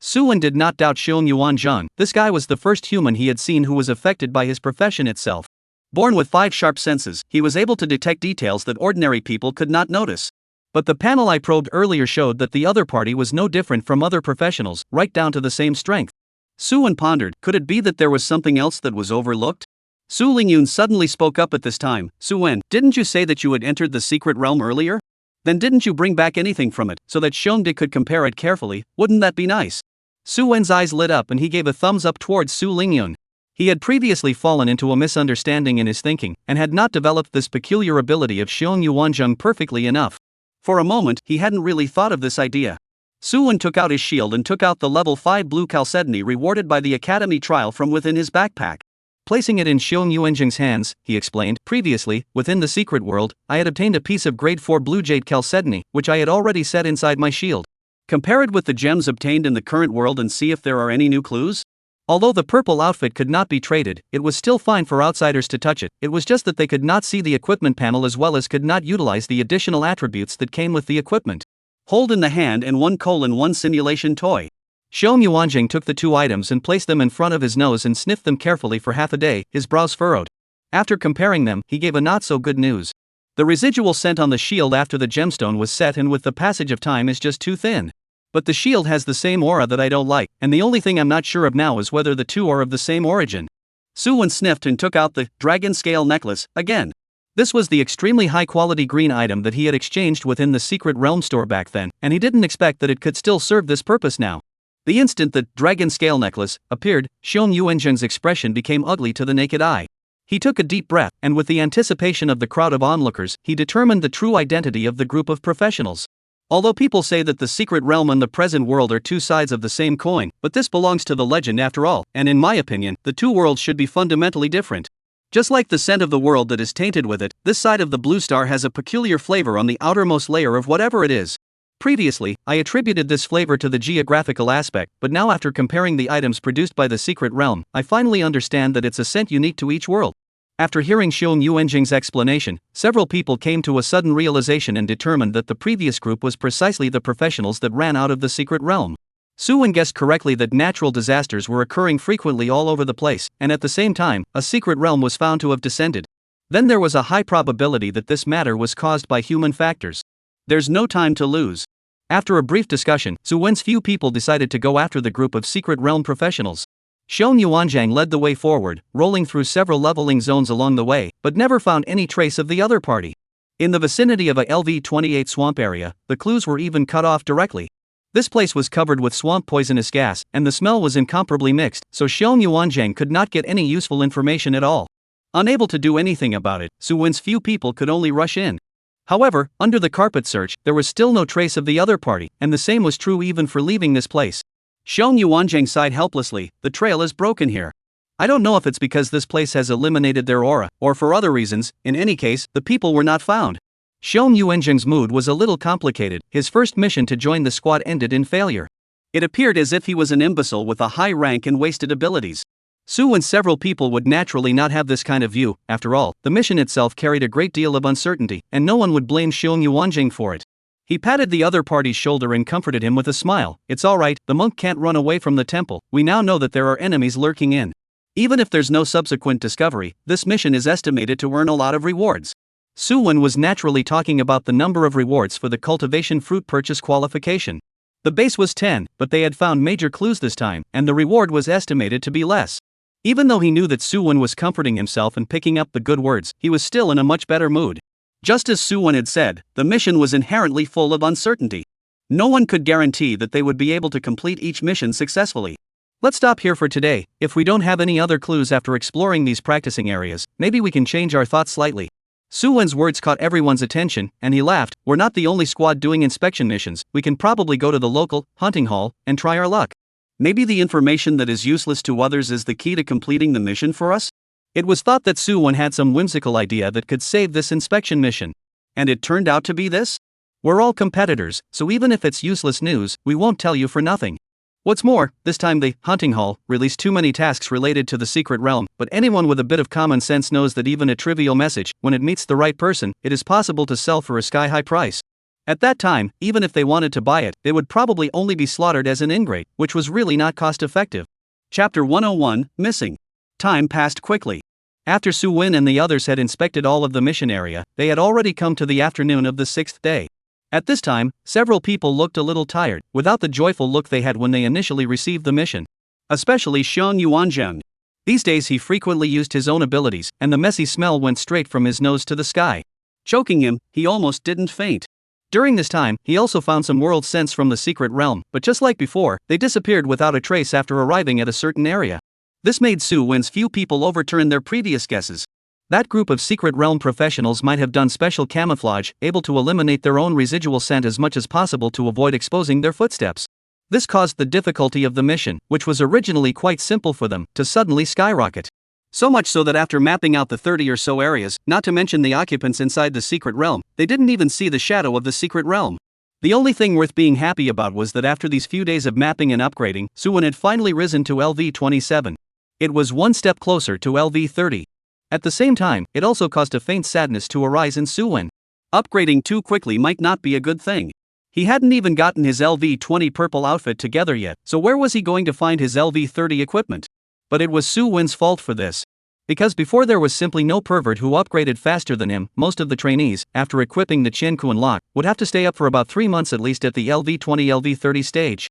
Suwon did not doubt Xiong Yuanjing. This guy was the first human he had seen who was affected by his profession itself. Born with 5 sharp senses, he was able to detect details that ordinary people could not notice. But the panel I probed earlier showed that the other party was no different from other professionals, right down to the same strength. Suwon pondered, could it be that there was something else that was overlooked? Su Lingyun suddenly spoke up at this time. "Suwon, didn't you say that you had entered the secret realm earlier? Then didn't you bring back anything from it, so that Xiongde could compare it carefully? Wouldn't that be nice?" Suwon's eyes lit up and he gave a thumbs up towards Su Lingyun. He had previously fallen into a misunderstanding in his thinking, and had not developed this peculiar ability of Xiong Yuanjing perfectly enough. For a moment, he hadn't really thought of this idea. Suwon took out his shield and took out the level 5 blue chalcedony rewarded by the academy trial from within his backpack. Placing it in Xiong Yuanjing's hands, he explained, "Previously, within the secret world, I had obtained a piece of grade 4 blue jade chalcedony, which I had already set inside my shield. Compare it with the gems obtained in the current world and see if there are any new clues." Although the purple outfit could not be traded, it was still fine for outsiders to touch it. It was just that they could not see the equipment panel as well as could not utilize the additional attributes that came with the equipment. Hold in the hand and 1:1 simulation toy. Xiong Yuanjing took the 2 items and placed them in front of his nose and sniffed them carefully for half a day, his brows furrowed. After comparing them, he gave a not so good news. The residual scent on the shield after the gemstone was set and with the passage of time is just too thin. But the shield has the same aura that I don't like, and the only thing I'm not sure of now is whether the 2 are of the same origin. Suwon sniffed and took out the dragon scale necklace again. This was the extremely high-quality green item that he had exchanged within the secret realm store back then, and he didn't expect that it could still serve this purpose now. The instant the dragon scale necklace appeared, Xiong Yuanzheng's expression became ugly to the naked eye. He took a deep breath, and with the anticipation of the crowd of onlookers, he determined the true identity of the group of professionals. Although people say that the secret realm and the present world are two sides of the same coin, but this belongs to the legend after all, and in my opinion, the two worlds should be fundamentally different. Just like the scent of the world that is tainted with it, this side of the blue star has a peculiar flavor on the outermost layer of whatever it is. Previously, I attributed this flavor to the geographical aspect, but now after comparing the items produced by the secret realm, I finally understand that it's a scent unique to each world. After hearing Xiong Yuanjing's explanation, several people came to a sudden realization and determined that the previous group was precisely the professionals that ran out of the secret realm. Su Wen guessed correctly that natural disasters were occurring frequently all over the place, and at the same time, a secret realm was found to have descended. Then there was a high probability that this matter was caused by human factors. There's no time to lose. After a brief discussion, Su Wen's few people decided to go after the group of secret realm professionals. Xiong Yuanzhang led the way forward, rolling through several leveling zones along the way, but never found any trace of the other party. In the vicinity of a LV-28 swamp area, the clues were even cut off directly. This place was covered with swamp poisonous gas, and the smell was incomparably mixed, so Xiong Yuanzhang could not get any useful information at all. Unable to do anything about it, Su Wen's few people could only rush in. However, under the carpet search, there was still no trace of the other party, and the same was true even for leaving this place. Xiong Yuanzhang sighed helplessly, the trail is broken here. I don't know if it's because this place has eliminated their aura, or for other reasons. In any case, the people were not found. Xiong Yuanzhang's mood was a little complicated. His first mission to join the squad ended in failure. It appeared as if he was an imbecile with a high rank and wasted abilities. Su and several people would naturally not have this kind of view. After all, the mission itself carried a great deal of uncertainty, and no one would blame Xiong Yuanzhang for it. He patted the other party's shoulder and comforted him with a smile. It's alright, the monk can't run away from the temple. We now know that there are enemies lurking in. Even if there's no subsequent discovery, this mission is estimated to earn a lot of rewards. Su Wen was naturally talking about the number of rewards for the cultivation fruit purchase qualification. The base was 10, but they had found major clues this time, and the reward was estimated to be less. Even though he knew that Su Wen was comforting himself and picking up the good words, he was still in a much better mood. Just as Su Wen had said, the mission was inherently full of uncertainty. No one could guarantee that they would be able to complete each mission successfully. Let's stop here for today. If we don't have any other clues after exploring these practicing areas, maybe we can change our thoughts slightly. Su Wen's words caught everyone's attention, and he laughed. We're not the only squad doing inspection missions. We can probably go to the local hunting hall and try our luck. Maybe the information that is useless to others is the key to completing the mission for us? It was thought that Su Wen had some whimsical idea that could save this inspection mission. And it turned out to be this? We're all competitors, so even if it's useless news, we won't tell you for nothing. What's more, this time the hunting hall released too many tasks related to the secret realm, but anyone with a bit of common sense knows that even a trivial message, when it meets the right person, it is possible to sell for a sky-high price. At that time, even if they wanted to buy it, they would probably only be slaughtered as an ingrate, which was really not cost-effective. Chapter 101, Missing. Time passed quickly. After Su Wen and the others had inspected all of the mission area, they had already come to the afternoon of the 6th day. At this time, several people looked a little tired, without the joyful look they had when they initially received the mission. Especially Xiong Yuanzhang. These days he frequently used his own abilities, and the messy smell went straight from his nose to the sky. Choking him, he almost didn't faint. During this time, he also found some world scents from the secret realm, but just like before, they disappeared without a trace after arriving at a certain area. This made Su Wen's few people overturn their previous guesses. That group of secret realm professionals might have done special camouflage, able to eliminate their own residual scent as much as possible to avoid exposing their footsteps. This caused the difficulty of the mission, which was originally quite simple for them, to suddenly skyrocket. So much so that after mapping out the 30 or so areas, not to mention the occupants inside the secret realm, they didn't even see the shadow of the secret realm. The only thing worth being happy about was that after these few days of mapping and upgrading, Su Wen had finally risen to LV-27. It was one step closer to LV-30. At the same time, it also caused a faint sadness to arise in Su Wen. Upgrading too quickly might not be a good thing. He hadn't even gotten his LV-20 purple outfit together yet, so where was he going to find his LV-30 equipment? But it was Su Wen's fault for this. Because before there was simply no pervert who upgraded faster than him, most of the trainees, after equipping the Qiankuan lock, would have to stay up for about 3 months at least at the LV-20-LV-30 stage.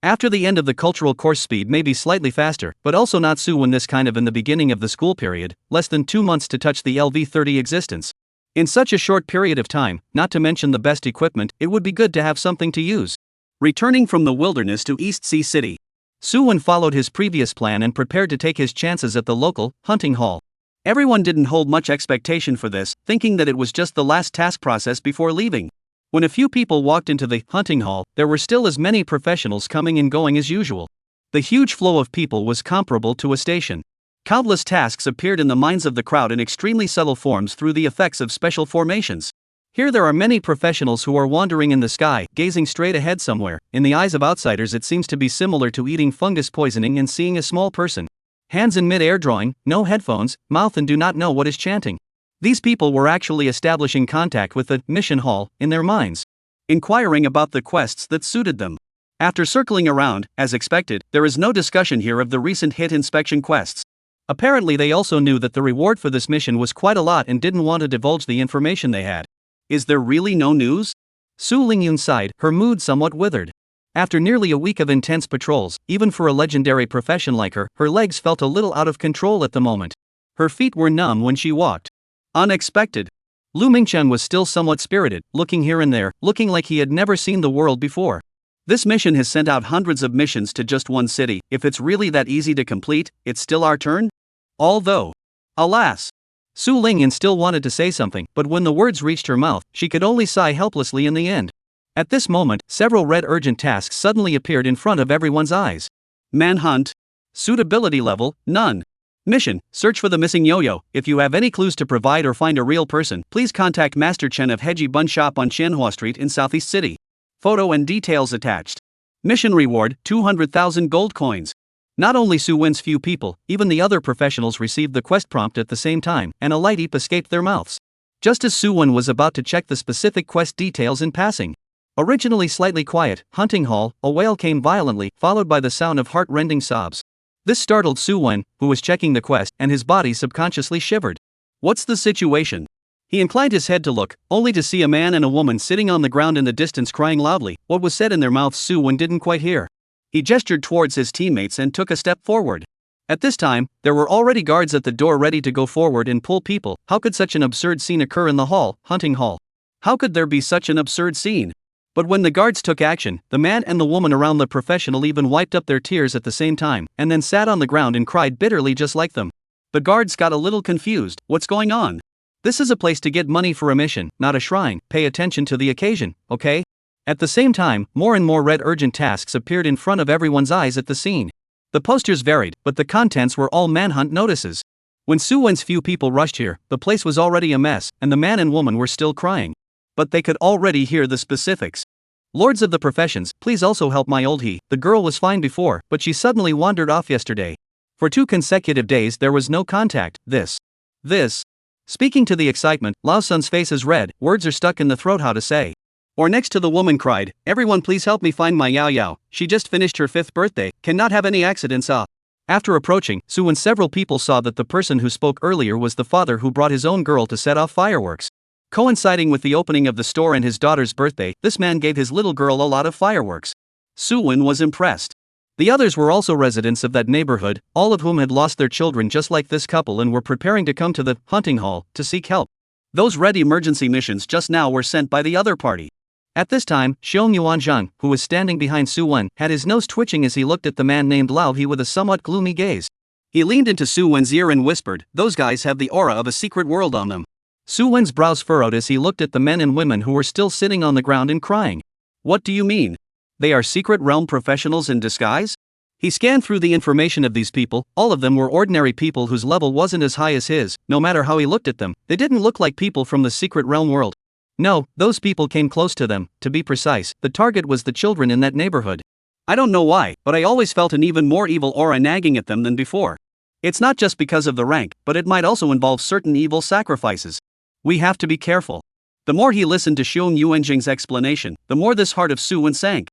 After the end of the cultural course speed may be slightly faster, but also not Su Wen this kind of in the beginning of the school period, less than 2 months to touch the LV-30 existence. In such a short period of time, not to mention the best equipment, it would be good to have something to use. Returning from the wilderness to East Sea City, Suwon followed his previous plan and prepared to take his chances at the local hunting hall. Everyone didn't hold much expectation for this, thinking that it was just the last task process before leaving. When a few people walked into the hunting hall, there were still as many professionals coming and going as usual. The huge flow of people was comparable to a station. Countless tasks appeared in the minds of the crowd in extremely subtle forms through the effects of special formations. Here there are many professionals who are wandering in the sky, gazing straight ahead somewhere. In the eyes of outsiders it seems to be similar to eating fungus poisoning and seeing a small person. Hands in mid-air drawing, no headphones, mouth and do not know what is chanting. These people were actually establishing contact with the mission hall in their minds, inquiring about the quests that suited them. After circling around, as expected, there is no discussion here of the recent hit inspection quests. Apparently they also knew that the reward for this mission was quite a lot and didn't want to divulge the information they had. Is there really no news? Su Lingyun sighed, her mood somewhat withered. After nearly a week of intense patrols, even for a legendary profession like her, her legs felt a little out of control at the moment. Her feet were numb when she walked. Unexpected. Lu Mingcheng was still somewhat spirited, looking here and there, looking like he had never seen the world before. This mission has sent out hundreds of missions to just one city. If it's really that easy to complete, it's still our turn? Although, alas, Su Lingyan still wanted to say something, but when the words reached her mouth, she could only sigh helplessly in the end. At this moment, several red urgent tasks suddenly appeared in front of everyone's eyes. Manhunt. Suitability level, none. Mission, search for the missing yo-yo. If you have any clues to provide or find a real person, please contact Master Chen of Heji Bun Shop on Manhwa Street in Southeast City. Photo and details attached. Mission reward, 200,000 gold coins. Not only Su Wen's few people, even the other professionals received the quest prompt at the same time, and a light eep escaped their mouths. Just as Su Wen was about to check the specific quest details in passing. Originally slightly quiet, hunting hall, a wail came violently, followed by the sound of heart-rending sobs. This startled Su Wen, who was checking the quest, and his body subconsciously shivered. What's the situation? He inclined his head to look, only to see a man and a woman sitting on the ground in the distance crying loudly. What was said in their mouths Su Wen didn't quite hear. He gestured towards his teammates and took a step forward. At this time, there were already guards at the door ready to go forward and pull people. How could such an absurd scene occur in the hall, hunting hall? How could there be such an absurd scene? But when the guards took action, the man and the woman around the professional even wiped up their tears at the same time, and then sat on the ground and cried bitterly just like them. The guards got a little confused. What's going on? This is a place to get money for a mission, not a shrine. Pay attention to the occasion, okay? At the same time, more and more red urgent tasks appeared in front of everyone's eyes at the scene. The posters varied, but the contents were all manhunt notices. When Su Wen's few people rushed here, the place was already a mess, and the man and woman were still crying. But they could already hear the specifics. Lords of the professions, please also help my old he. The girl was fine before, but she suddenly wandered off yesterday. For 2 consecutive days there was no contact. This. Speaking to the excitement, Lao Sun's face is red, words are stuck in the throat how to say. Or next to the woman cried, everyone please help me find my Yao Yao, she just finished her 5th birthday, cannot have any accidents After approaching, Su Wen several people saw that the person who spoke earlier was the father who brought his own girl to set off fireworks. Coinciding with the opening of the store and his daughter's birthday, this man gave his little girl a lot of fireworks. Su Wen was impressed. The others were also residents of that neighborhood, all of whom had lost their children just like this couple and were preparing to come to the hunting hall to seek help. Those red emergency missions just now were sent by the other party. At this time, Xiong Yuanzhang, who was standing behind Su Wen, had his nose twitching as he looked at the man named Lao He with a somewhat gloomy gaze. He leaned into Su Wen's ear and whispered, those guys have the aura of a secret world on them. Su Wen's brows furrowed as he looked at the men and women who were still sitting on the ground and crying. What do you mean? They are secret realm professionals in disguise? He scanned through the information of these people. All of them were ordinary people whose level wasn't as high as his. No matter how he looked at them, they didn't look like people from the secret realm world. No, those people came close to them. To be precise, the target was the children in that neighborhood. I don't know why, but I always felt an even more evil aura nagging at them than before. It's not just because of the rank, but it might also involve certain evil sacrifices. We have to be careful. The more he listened to Xiong Yuanjing's explanation, the more this heart of Su Wen sank.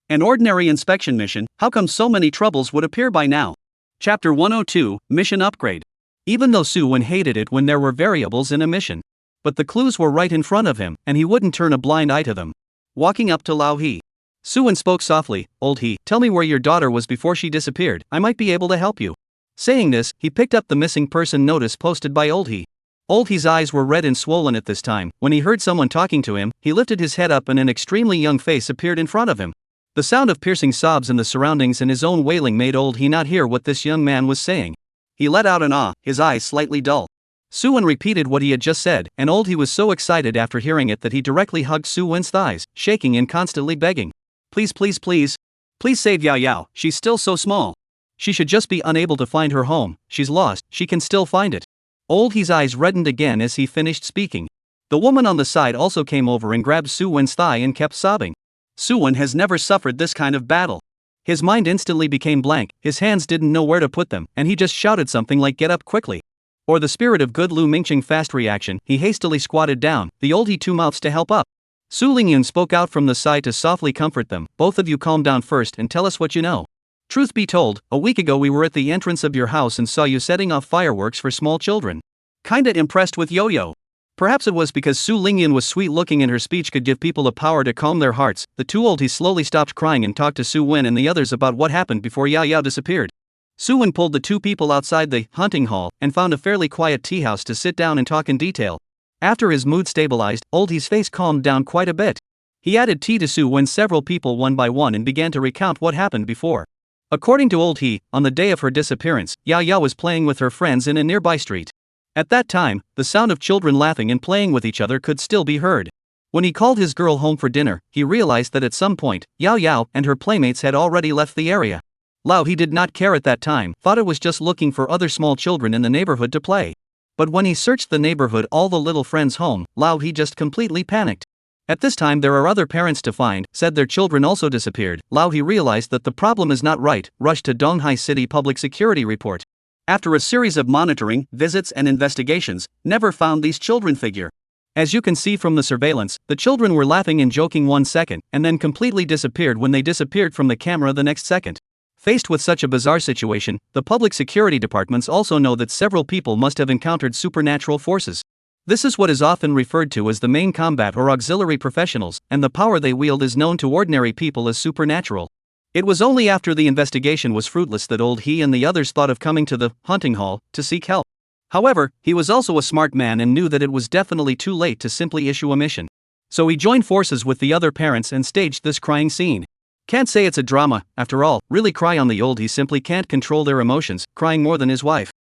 An ordinary inspection mission, how come so many troubles would appear by now? Chapter 102, Mission Upgrade. Even though Su Wen hated it when there were variables in a mission. But the clues were right in front of him, and he wouldn't turn a blind eye to them. Walking up to Lao He, Su Wen spoke softly, old he, tell me where your daughter was before she disappeared, I might be able to help you. Saying this, he picked up the missing person notice posted by old he. Old he's eyes were red and swollen at this time. When he heard someone talking to him, he lifted his head up and an extremely young face appeared in front of him. The sound of piercing sobs in the surroundings and his own wailing made old he not hear what this young man was saying. He let out an ah, his eyes slightly dull. Suwon repeated what he had just said, and old he was so excited after hearing it that he directly hugged Suwon's thighs, shaking and constantly begging. Please, please, please. Please save Yao Yao, she's still so small. She should just be unable to find her home, she's lost, she can still find it. Old he's eyes reddened again as he finished speaking. The woman on the side also came over and grabbed Suwon's thigh and kept sobbing. Suwon has never suffered this kind of battle. His mind instantly became blank, his hands didn't know where to put them, and he just shouted something like get up quickly. Or the spirit of good Lu Mingqing fast reaction, he hastily squatted down, the old he two mouths to help up. Su Lingyun spoke out from the side to softly comfort them, both of you calm down first and tell us what you know. Truth be told, a week ago we were at the entrance of your house and saw you setting off fireworks for small children. Kinda impressed with Yo-Yo. Perhaps it was because Su Lingyun was sweet looking and her speech could give people a power to calm their hearts. The two oldies slowly stopped crying and talked to Su Wen and the others about what happened before Yao Yao disappeared. Su Wen pulled the two people outside the hunting hall and found a fairly quiet tea house to sit down and talk in detail. After his mood stabilized, oldie's face calmed down quite a bit. He added tea to Su when several people one by one and began to recount what happened before. According to Old He, on the day of her disappearance, Yao Yao was playing with her friends in a nearby street. At that time, the sound of children laughing and playing with each other could still be heard. When he called his girl home for dinner, he realized that at some point, Yao Yao and her playmates had already left the area. Lao He did not care at that time, thought it was just looking for other small children in the neighborhood to play. But when he searched the neighborhood all the little friends home, Lao He just completely panicked. At this time there are other parents to find, said their children also disappeared. Lao He realized that the problem is not right, rushed to Donghai City Public Security Report. After a series of monitoring, visits and investigations, never found these children figure. As you can see from the surveillance, the children were laughing and joking 1 second, and then completely disappeared when they disappeared from the camera the next second. Faced with such a bizarre situation, the public security departments also know that several people must have encountered supernatural forces. This is what is often referred to as the main combat or auxiliary professionals, and the power they wield is known to ordinary people as supernatural. It was only after the investigation was fruitless that Old He and the others thought of coming to the hunting hall to seek help. However, he was also a smart man and knew that it was definitely too late to simply issue a mission. So he joined forces with the other parents and staged this crying scene. Can't say it's a drama, after all, really cry on the Old He simply can't control their emotions, crying more than his wife.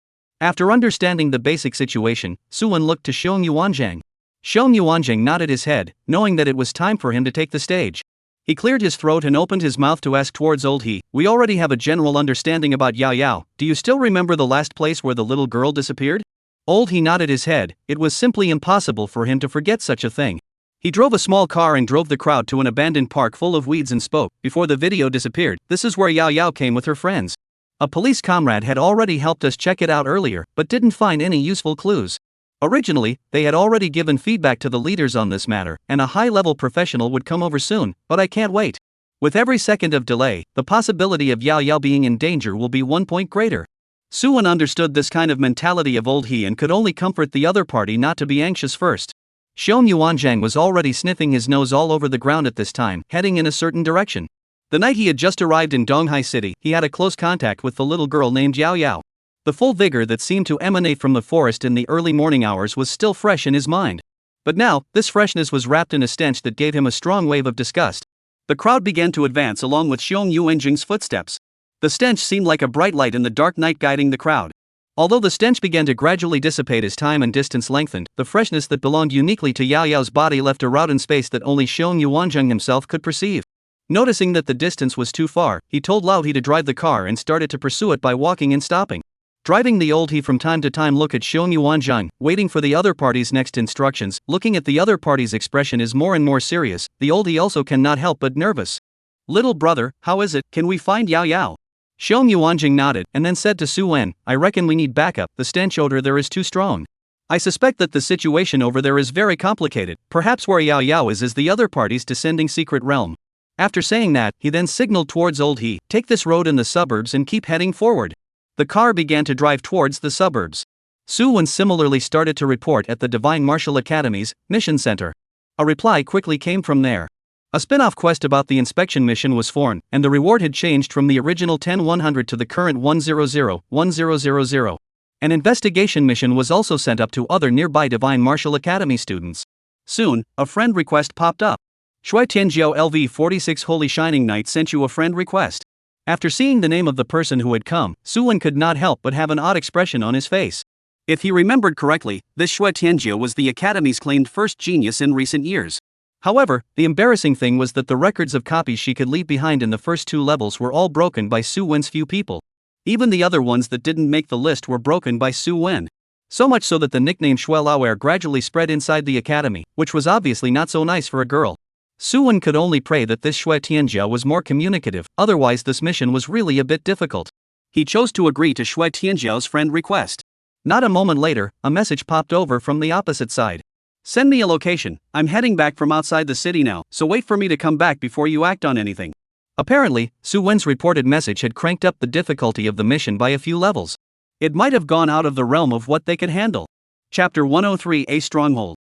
After understanding the basic situation, Suwon looked to Xiong Yuanzhang. Xiong Yuanzhang nodded his head, knowing that it was time for him to take the stage. He cleared his throat and opened his mouth to ask towards Old He, we already have a general understanding about Yao Yao, do you still remember the last place where the little girl disappeared? Old He nodded his head, it was simply impossible for him to forget such a thing. He drove a small car and drove the crowd to an abandoned park full of weeds and spoke, before the video disappeared, this is where Yao Yao came with her friends. A police comrade had already helped us check it out earlier, but didn't find any useful clues. Originally, they had already given feedback to the leaders on this matter, and a high-level professional would come over soon, but I can't wait. With every second of delay, the possibility of Yao Yao being in danger will be 1 point greater. Suwon understood this kind of mentality of Old He and could only comfort the other party not to be anxious first. Xiong Yuanzhang was already sniffing his nose all over the ground at this time, heading in a certain direction. The night he had just arrived in Donghai City, he had a close contact with the little girl named Yao Yao. The full vigor that seemed to emanate from the forest in the early morning hours was still fresh in his mind. But now, this freshness was wrapped in a stench that gave him a strong wave of disgust. The crowd began to advance along with Xiong Yuanzhang's footsteps. The stench seemed like a bright light in the dark night guiding the crowd. Although the stench began to gradually dissipate as time and distance lengthened, the freshness that belonged uniquely to Yao Yao's body left a route in space that only Xiong Yuanzhang himself could perceive. Noticing that the distance was too far, he told Lao He to drive the car and started to pursue it by walking and stopping. Driving the Old He from time to time look at Xiong Yuanzhang, waiting for the other party's next instructions, looking at the other party's expression is more and more serious, the Old He also cannot help but nervous. Little brother, how is it, can we find Yao Yao? Xiong Yuanjing nodded, and then said to Su Wen, I reckon we need backup, the stench odor there is too strong. I suspect that the situation over there is very complicated, perhaps where Yao Yao is the other party's descending secret realm. After saying that, he then signaled towards Old He, take this road in the suburbs and keep heading forward. The car began to drive towards the suburbs. Su Wen similarly started to report at the Divine Martial Academy's mission center. A reply quickly came from there. A spin-off quest about the inspection mission was formed, and the reward had changed from the original 10-100 to the current 100-1000. An investigation mission was also sent up to other nearby Divine Martial Academy students. Soon, a friend request popped up. Shui Tianjiao LV46 Holy Shining Knight sent you a friend request. After seeing the name of the person who had come, Suwen could not help but have an odd expression on his face. If he remembered correctly, this Shui Tianjiao was the Academy's claimed first genius in recent years. However, the embarrassing thing was that the records of copies she could leave behind in the first 2 levels were all broken by Su Wen's few people. Even the other ones that didn't make the list were broken by Su Wen. So much so that the nickname Shui Laoer gradually spread inside the academy, which was obviously not so nice for a girl. Su Wen could only pray that this Shui Tianjiao was more communicative, otherwise this mission was really a bit difficult. He chose to agree to Shui Tianjiao's friend request. Not a moment later, a message popped over from the opposite side. Send me a location, I'm heading back from outside the city now, so wait for me to come back before you act on anything. Apparently, Su Wen's reported message had cranked up the difficulty of the mission by a few levels. It might have gone out of the realm of what they could handle. Chapter 103 A Stronghold.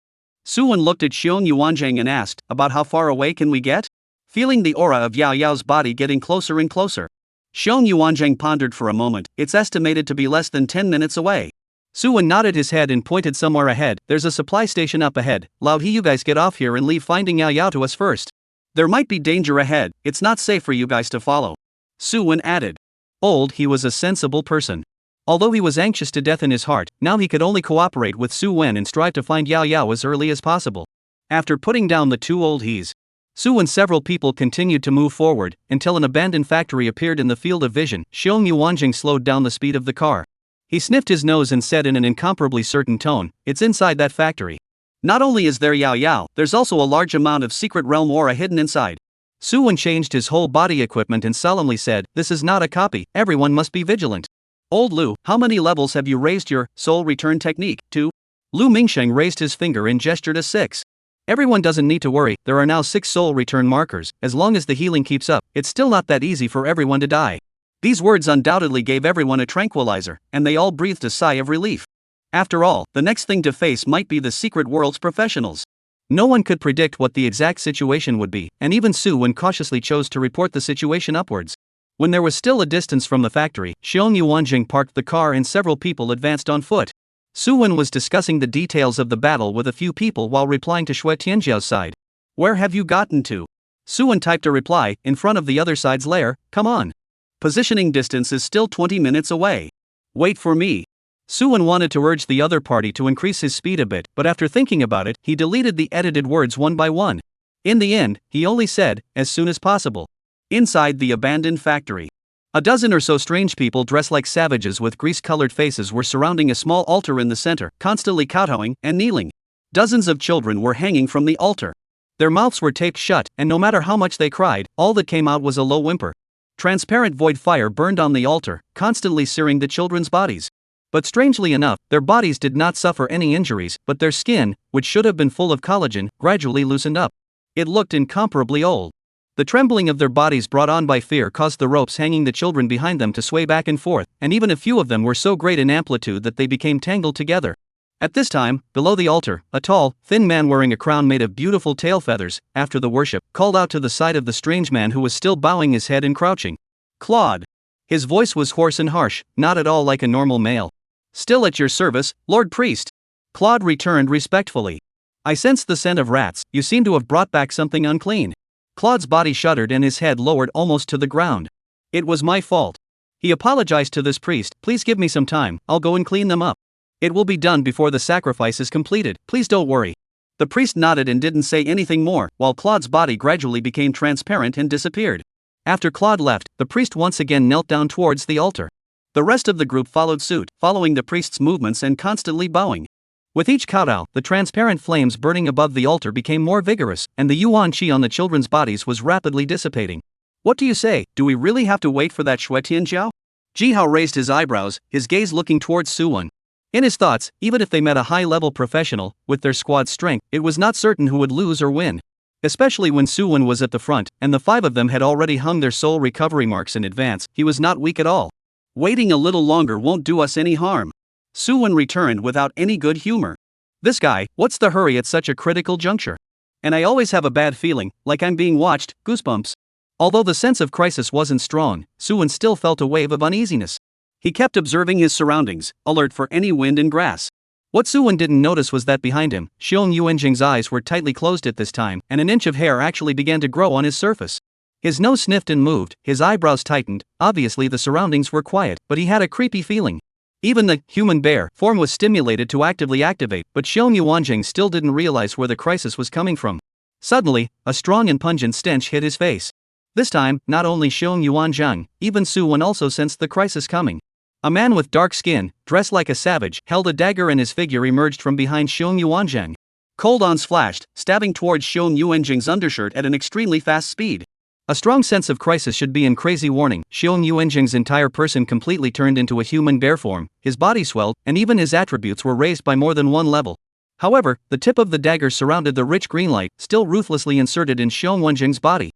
Su Wen looked at Xiong Yuanzhang and asked, about how far away can we get? Feeling the aura of Yao Yao's body getting closer and closer. Xiong Yuanzhang pondered for a moment, it's estimated to be less than 10 minutes away. Su Wen nodded his head and pointed somewhere ahead. There's a supply station up ahead. Lao He, you guys get off here and leave finding Yao Yao to us first. There might be danger ahead, it's not safe for you guys to follow. Su Wen added. Old, he was a sensible person. Although he was anxious to death in his heart, now he could only cooperate with Su Wen and strive to find Yao Yao as early as possible. After putting down the 2 old he's, Su and several people continued to move forward, until an abandoned factory appeared in the field of vision. Xiong Yuanjing slowed down the speed of the car. He sniffed his nose and said in an incomparably certain tone, it's inside that factory. Not only is there Yao Yao, there's also a large amount of secret realm aura hidden inside. Su Wen changed his whole body equipment and solemnly said, this is not a copy, everyone must be vigilant. Old Lu, how many levels have you raised your soul return technique to? Lu Mingsheng raised his finger and gestured a 6. Everyone doesn't need to worry, there are now 6 soul return markers. As long as the healing keeps up, it's still not that easy for everyone to die. These words undoubtedly gave everyone a tranquilizer, and they all breathed a sigh of relief. After all, the next thing to face might be the secret world's professionals. No one could predict what the exact situation would be, and even Su Wen cautiously chose to report the situation upwards. When there was still a distance from the factory, Xiong Yuanjing parked the car and several people advanced on foot. Su Wen was discussing the details of the battle with a few people while replying to Shui Tianjiao's side. Where have you gotten to? Su Wen typed a reply, in front of the other side's lair, come on. Positioning distance is still 20 minutes away. Wait for me. Su Wen wanted to urge the other party to increase his speed a bit, but after thinking about it, he deleted the edited words one by one. In the end, he only said, as soon as possible. Inside the abandoned factory, a dozen or so strange people dressed like savages with grease-colored faces were surrounding a small altar in the center, constantly kowtowing and kneeling. Dozens of children were hanging from the altar. Their mouths were taped shut, and no matter how much they cried, all that came out was a low whimper. Transparent void fire burned on the altar, constantly searing the children's bodies. But strangely enough, their bodies did not suffer any injuries, but their skin, which should have been full of collagen, gradually loosened up. It looked incomparably old. The trembling of their bodies brought on by fear caused the ropes hanging the children behind them to sway back and forth, and even a few of them were so great in amplitude that they became tangled together. At this time, below the altar, a tall, thin man wearing a crown made of beautiful tail feathers, after the worship, called out to the side of the strange man who was still bowing his head and crouching. Claude. His voice was hoarse and harsh, not at all like a normal male. Still at your service, Lord Priest. Claude returned respectfully. I sensed the scent of rats, you seem to have brought back something unclean. Claude's body shuddered and his head lowered almost to the ground. It was my fault. He apologized to this priest, please give me some time, I'll go and clean them up. It will be done before the sacrifice is completed, please don't worry. The priest nodded and didn't say anything more, while Claude's body gradually became transparent and disappeared. After Claude left, the priest once again knelt down towards the altar. The rest of the group followed suit, following the priest's movements and constantly bowing. With each kowtow, the transparent flames burning above the altar became more vigorous, and the yuan qi on the children's bodies was rapidly dissipating. What do you say, do we really have to wait for that Shui Tianjiao? Jihao raised his eyebrows, his gaze looking towards Su Wen. In his thoughts, even if they met a high-level professional, with their squad's strength, it was not certain who would lose or win. Especially when Su Wen was at the front, and the 5 of them had already hung their soul recovery marks in advance, he was not weak at all. Waiting a little longer won't do us any harm. Su Wen returned without any good humor. This guy, what's the hurry at such a critical juncture? And I always have a bad feeling, like I'm being watched, goosebumps. Although the sense of crisis wasn't strong, Su Wen still felt a wave of uneasiness. He kept observing his surroundings, alert for any wind and grass.
What Suwon didn't notice was that behind him, Xiong Yuanjing's eyes were tightly closed at this time, and an inch of hair actually began to grow on his surface. His nose sniffed and moved, his eyebrows tightened. Obviously the surroundings were quiet, but he had a creepy feeling. Even the human bear form was stimulated to actively activate, but Xiong Yuanjing still didn't realize where the crisis was coming from. Suddenly, a strong and pungent stench hit his face. This time, not only Xiong Yuanjing, even Suwon also sensed the crisis coming. A man with dark skin, dressed like a savage, held a dagger and his figure emerged from behind Xiong Yuanjing. Cold ons flashed, stabbing towards Xiong Yuanjing's undershirt at an extremely fast speed. A strong sense of crisis should be in crazy warning. Xiong Yuanjing's entire person completely turned into a human bear form, his body swelled, and even his attributes were raised by more than one level. However, the tip of the dagger surrounded the rich green light, still ruthlessly inserted in Xiong Yuanjing's body.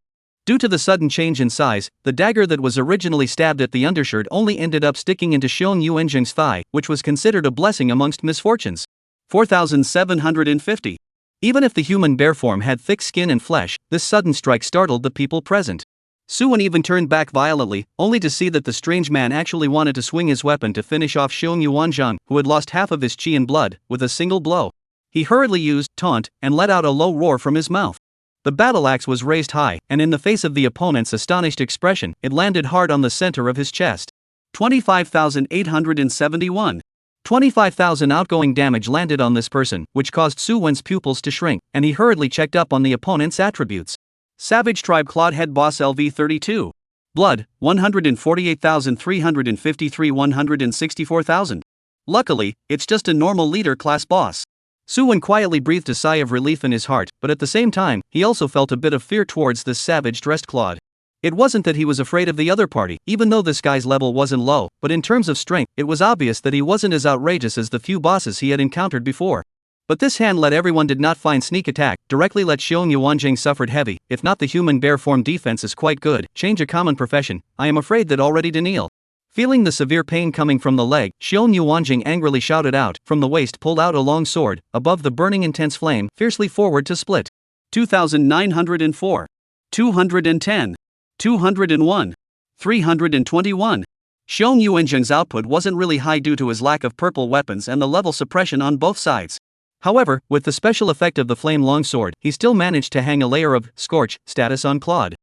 Due to the sudden change in size, the dagger that was originally stabbed at the undershirt only ended up sticking into Xiong Yuanjing's thigh, which was considered a blessing amongst misfortunes. 4,750. Even if the human bear form had thick skin and flesh, this sudden strike startled the people present. Suwon even turned back violently, only to see that the strange man actually wanted to swing his weapon to finish off Xiong Yuanjing, who had lost half of his chi and blood, with a single blow. He hurriedly used taunt and let out a low roar from his mouth. The battle axe was raised high, and in the face of the opponent's astonished expression, it landed hard on the center of his chest. 25,871. 25,000 outgoing damage landed on this person, which caused Suwon's pupils to shrink, and he hurriedly checked up on the opponent's attributes. Savage Tribe Clawed Head Boss LV32. Blood, 148,353 164,000. Luckily, it's just a normal leader class boss. Suwon quietly breathed a sigh of relief in his heart, but at the same time, he also felt a bit of fear towards this savage-dressed Claude. It wasn't that he was afraid of the other party, even though this guy's level wasn't low, but in terms of strength, it was obvious that he wasn't as outrageous as the few bosses he had encountered before. But this hand let everyone did not find sneak attack, directly let Xiong Yuanjing suffered heavy. If not, the human bear form defense is quite good. Change a common profession, I am afraid that already Daniil. Feeling the severe pain coming from the leg, Xiong Yuanjing angrily shouted out, from the waist pulled out a long sword, above the burning intense flame, fiercely forward to split. 2,904. 210. 201. 321. Xiong Yuanjing's output wasn't really high due to his lack of purple weapons and the level suppression on both sides. However, with the special effect of the flame longsword, he still managed to hang a layer of Scorch status on Claude.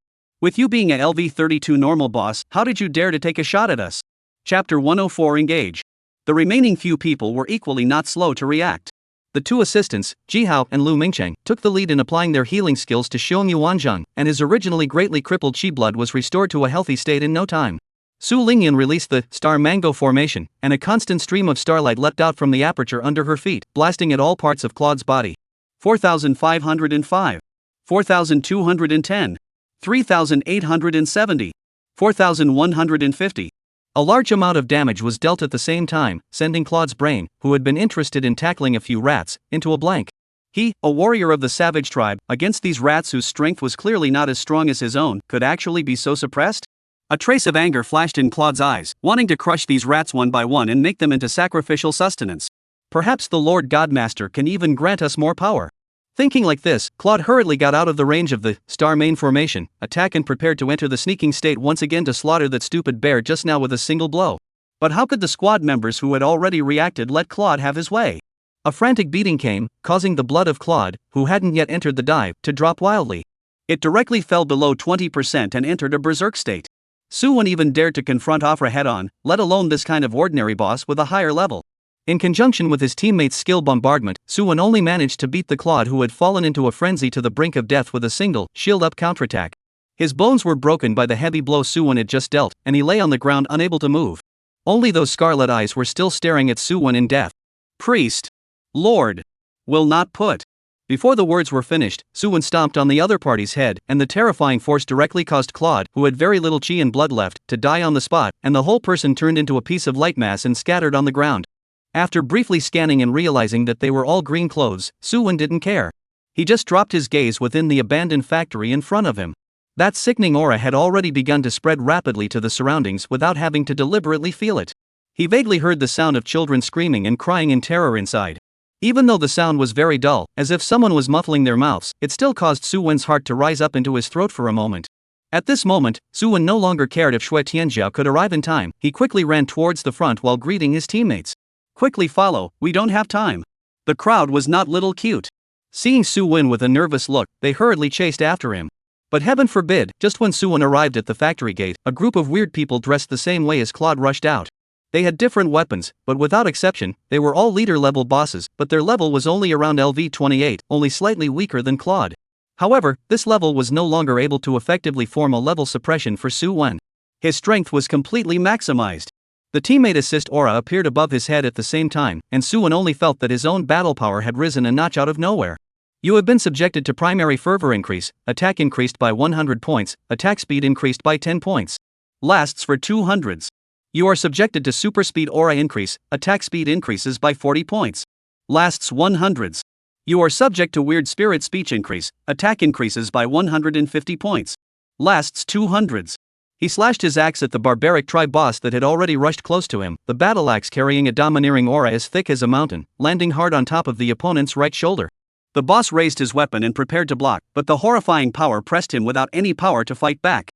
With you being a LV32 normal boss, how did you dare to take a shot at us? Chapter 104 Engage. The remaining few people were equally not slow to react. The two assistants, Jihao and Lu Mingcheng, took the lead in applying their healing skills to Xiong Yuanjing, and his originally greatly crippled chi blood was restored to a healthy state in no time. Su Lingyan released the Star Mango formation, and a constant stream of starlight leapt out from the aperture under her feet, blasting at all parts of Claude's body. 4,505. 4,210. 3,870. 4,150. A large amount of damage was dealt at the same time, sending Claude's brain, who had been interested in tackling a few rats, into a blank. He, a warrior of the savage tribe, against these rats whose strength was clearly not as strong as his own, could actually be so suppressed? A trace of anger flashed in Claude's eyes, wanting to crush these rats one by one and make them into sacrificial sustenance. Perhaps the Lord Godmaster can even grant us more power. Thinking like this, Claude hurriedly got out of the range of the Star Main formation, attack and prepared to enter the sneaking state once again to slaughter that stupid bear just now with a single blow. But how could the squad members who had already reacted let Claude have his way? A frantic beating came, causing the blood of Claude, who hadn't yet entered the dive, to drop wildly. It directly fell below 20% and entered a berserk state. Suwon even dared to confront Afra head-on, let alone this kind of ordinary boss with a higher level. In conjunction with his teammates' skill bombardment, Suwon only managed to beat the Claude who had fallen into a frenzy to the brink of death with a single, shield-up counterattack. His bones were broken by the heavy blow Suwon had just dealt, and he lay on the ground unable to move. Only those scarlet eyes were still staring at Suwon in death. Priest. Lord. Will not put. Before the words were finished, Suwon stomped on the other party's head, and the terrifying force directly caused Claude, who had very little chi and blood left, to die on the spot, and the whole person turned into a piece of light mass and scattered on the ground. After briefly scanning and realizing that they were all green clothes, Suwon didn't care. He just dropped his gaze within the abandoned factory in front of him. That sickening aura had already begun to spread rapidly to the surroundings without having to deliberately feel it. He vaguely heard the sound of children screaming and crying in terror inside. Even though the sound was very dull, as if someone was muffling their mouths, it still caused Suwon's heart to rise up into his throat for a moment. At this moment, Suwon no longer cared if Shui Tianjiao could arrive in time. He quickly ran towards the front while greeting his teammates.
Quickly follow, we don't have time. The crowd was not little cute. Seeing Su-win with a nervous look, they hurriedly chased after him. But heaven forbid, just when Su-win arrived at the factory gate, a group of weird people dressed the same way as Claude rushed out. They had different weapons, but without exception, they were all leader-level bosses, but their level was only around LV28, only slightly weaker than Claude. However, this level was no longer able to effectively form a level suppression for Su-win. His strength was completely maximized. The teammate assist aura appeared above his head at the same time, and Su-win only felt that his own battle power had risen a notch out of nowhere. You have been subjected to primary fervor increase, attack increased by 100 points, attack speed increased by 10 points. Lasts for 200s. You are subjected to super speed aura increase, attack speed increases by 40 points. Lasts 100s. You are subject to weird spirit speech increase, attack increases by 150 points. Lasts 200s. He slashed his axe at the barbaric tribe boss that had already rushed close to him, the battle axe carrying a domineering aura as thick as a mountain, landing hard on top of the opponent's right shoulder. The boss raised his weapon and prepared to block, but the horrifying power pressed him without any power to fight back.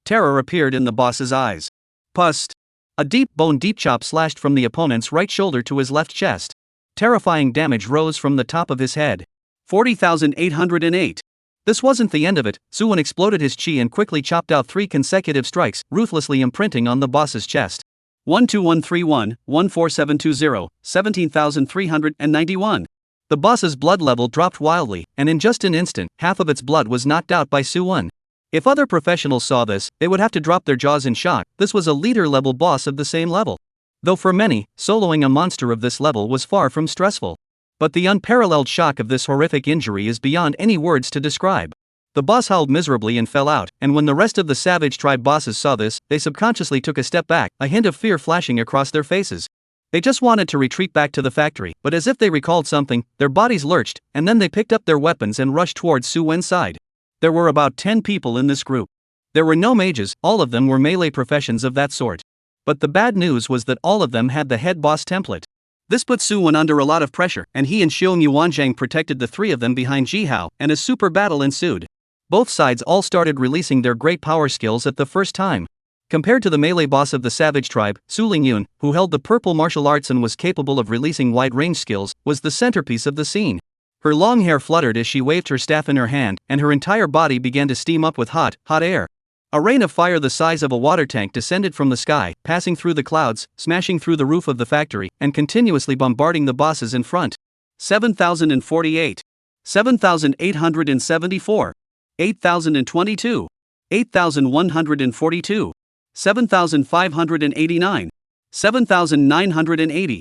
Terror appeared in the boss's eyes. Pust. A deep bone deep chop slashed from the opponent's right shoulder to his left chest. Terrifying damage rose from the top of his head. 40,808. This wasn't the end of it. Su-win exploded his chi and quickly chopped out 3 consecutive strikes, ruthlessly imprinting on the boss's chest. 12131, 14720, 17,391. The boss's blood level dropped wildly, and in just an instant, half of its blood was knocked out by Su-win. If other professionals saw this, they would have to drop their jaws in shock. This was a leader-level boss of the same level. Though for many, soloing a monster of this level was far from stressful. But the unparalleled shock of this horrific injury is beyond any words to describe. The boss howled miserably and fell out, and when the rest of the Savage Tribe bosses saw this, they subconsciously took a step back, a hint of fear flashing across their faces. They just wanted to retreat back to the factory, but as if they recalled something, their bodies lurched, and then they picked up their weapons and rushed towards Su-win's side. There were about 10 people in this group. There were no mages, all of them were melee professions of that sort. But the bad news was that all of them had the head boss template. This put Su-win under a lot of pressure, and he and Xiong Yuanzhang protected the 3 of them behind Jihao, and a super battle ensued. Both sides all started releasing their great power skills at the first time. Compared to the melee boss of the Savage Tribe, Su Lingyun, who held the purple martial arts and was capable of releasing wide-range skills, was the centerpiece of the scene. Her long hair fluttered as she waved her staff in her hand, and her entire body began to steam up with hot air. A rain of fire the size of a water tank descended from the sky, passing through the clouds, smashing through the roof of the factory, and continuously bombarding the bosses in front. 7,048. 7,874. 8,022. 8,142. 7,589. 7,980.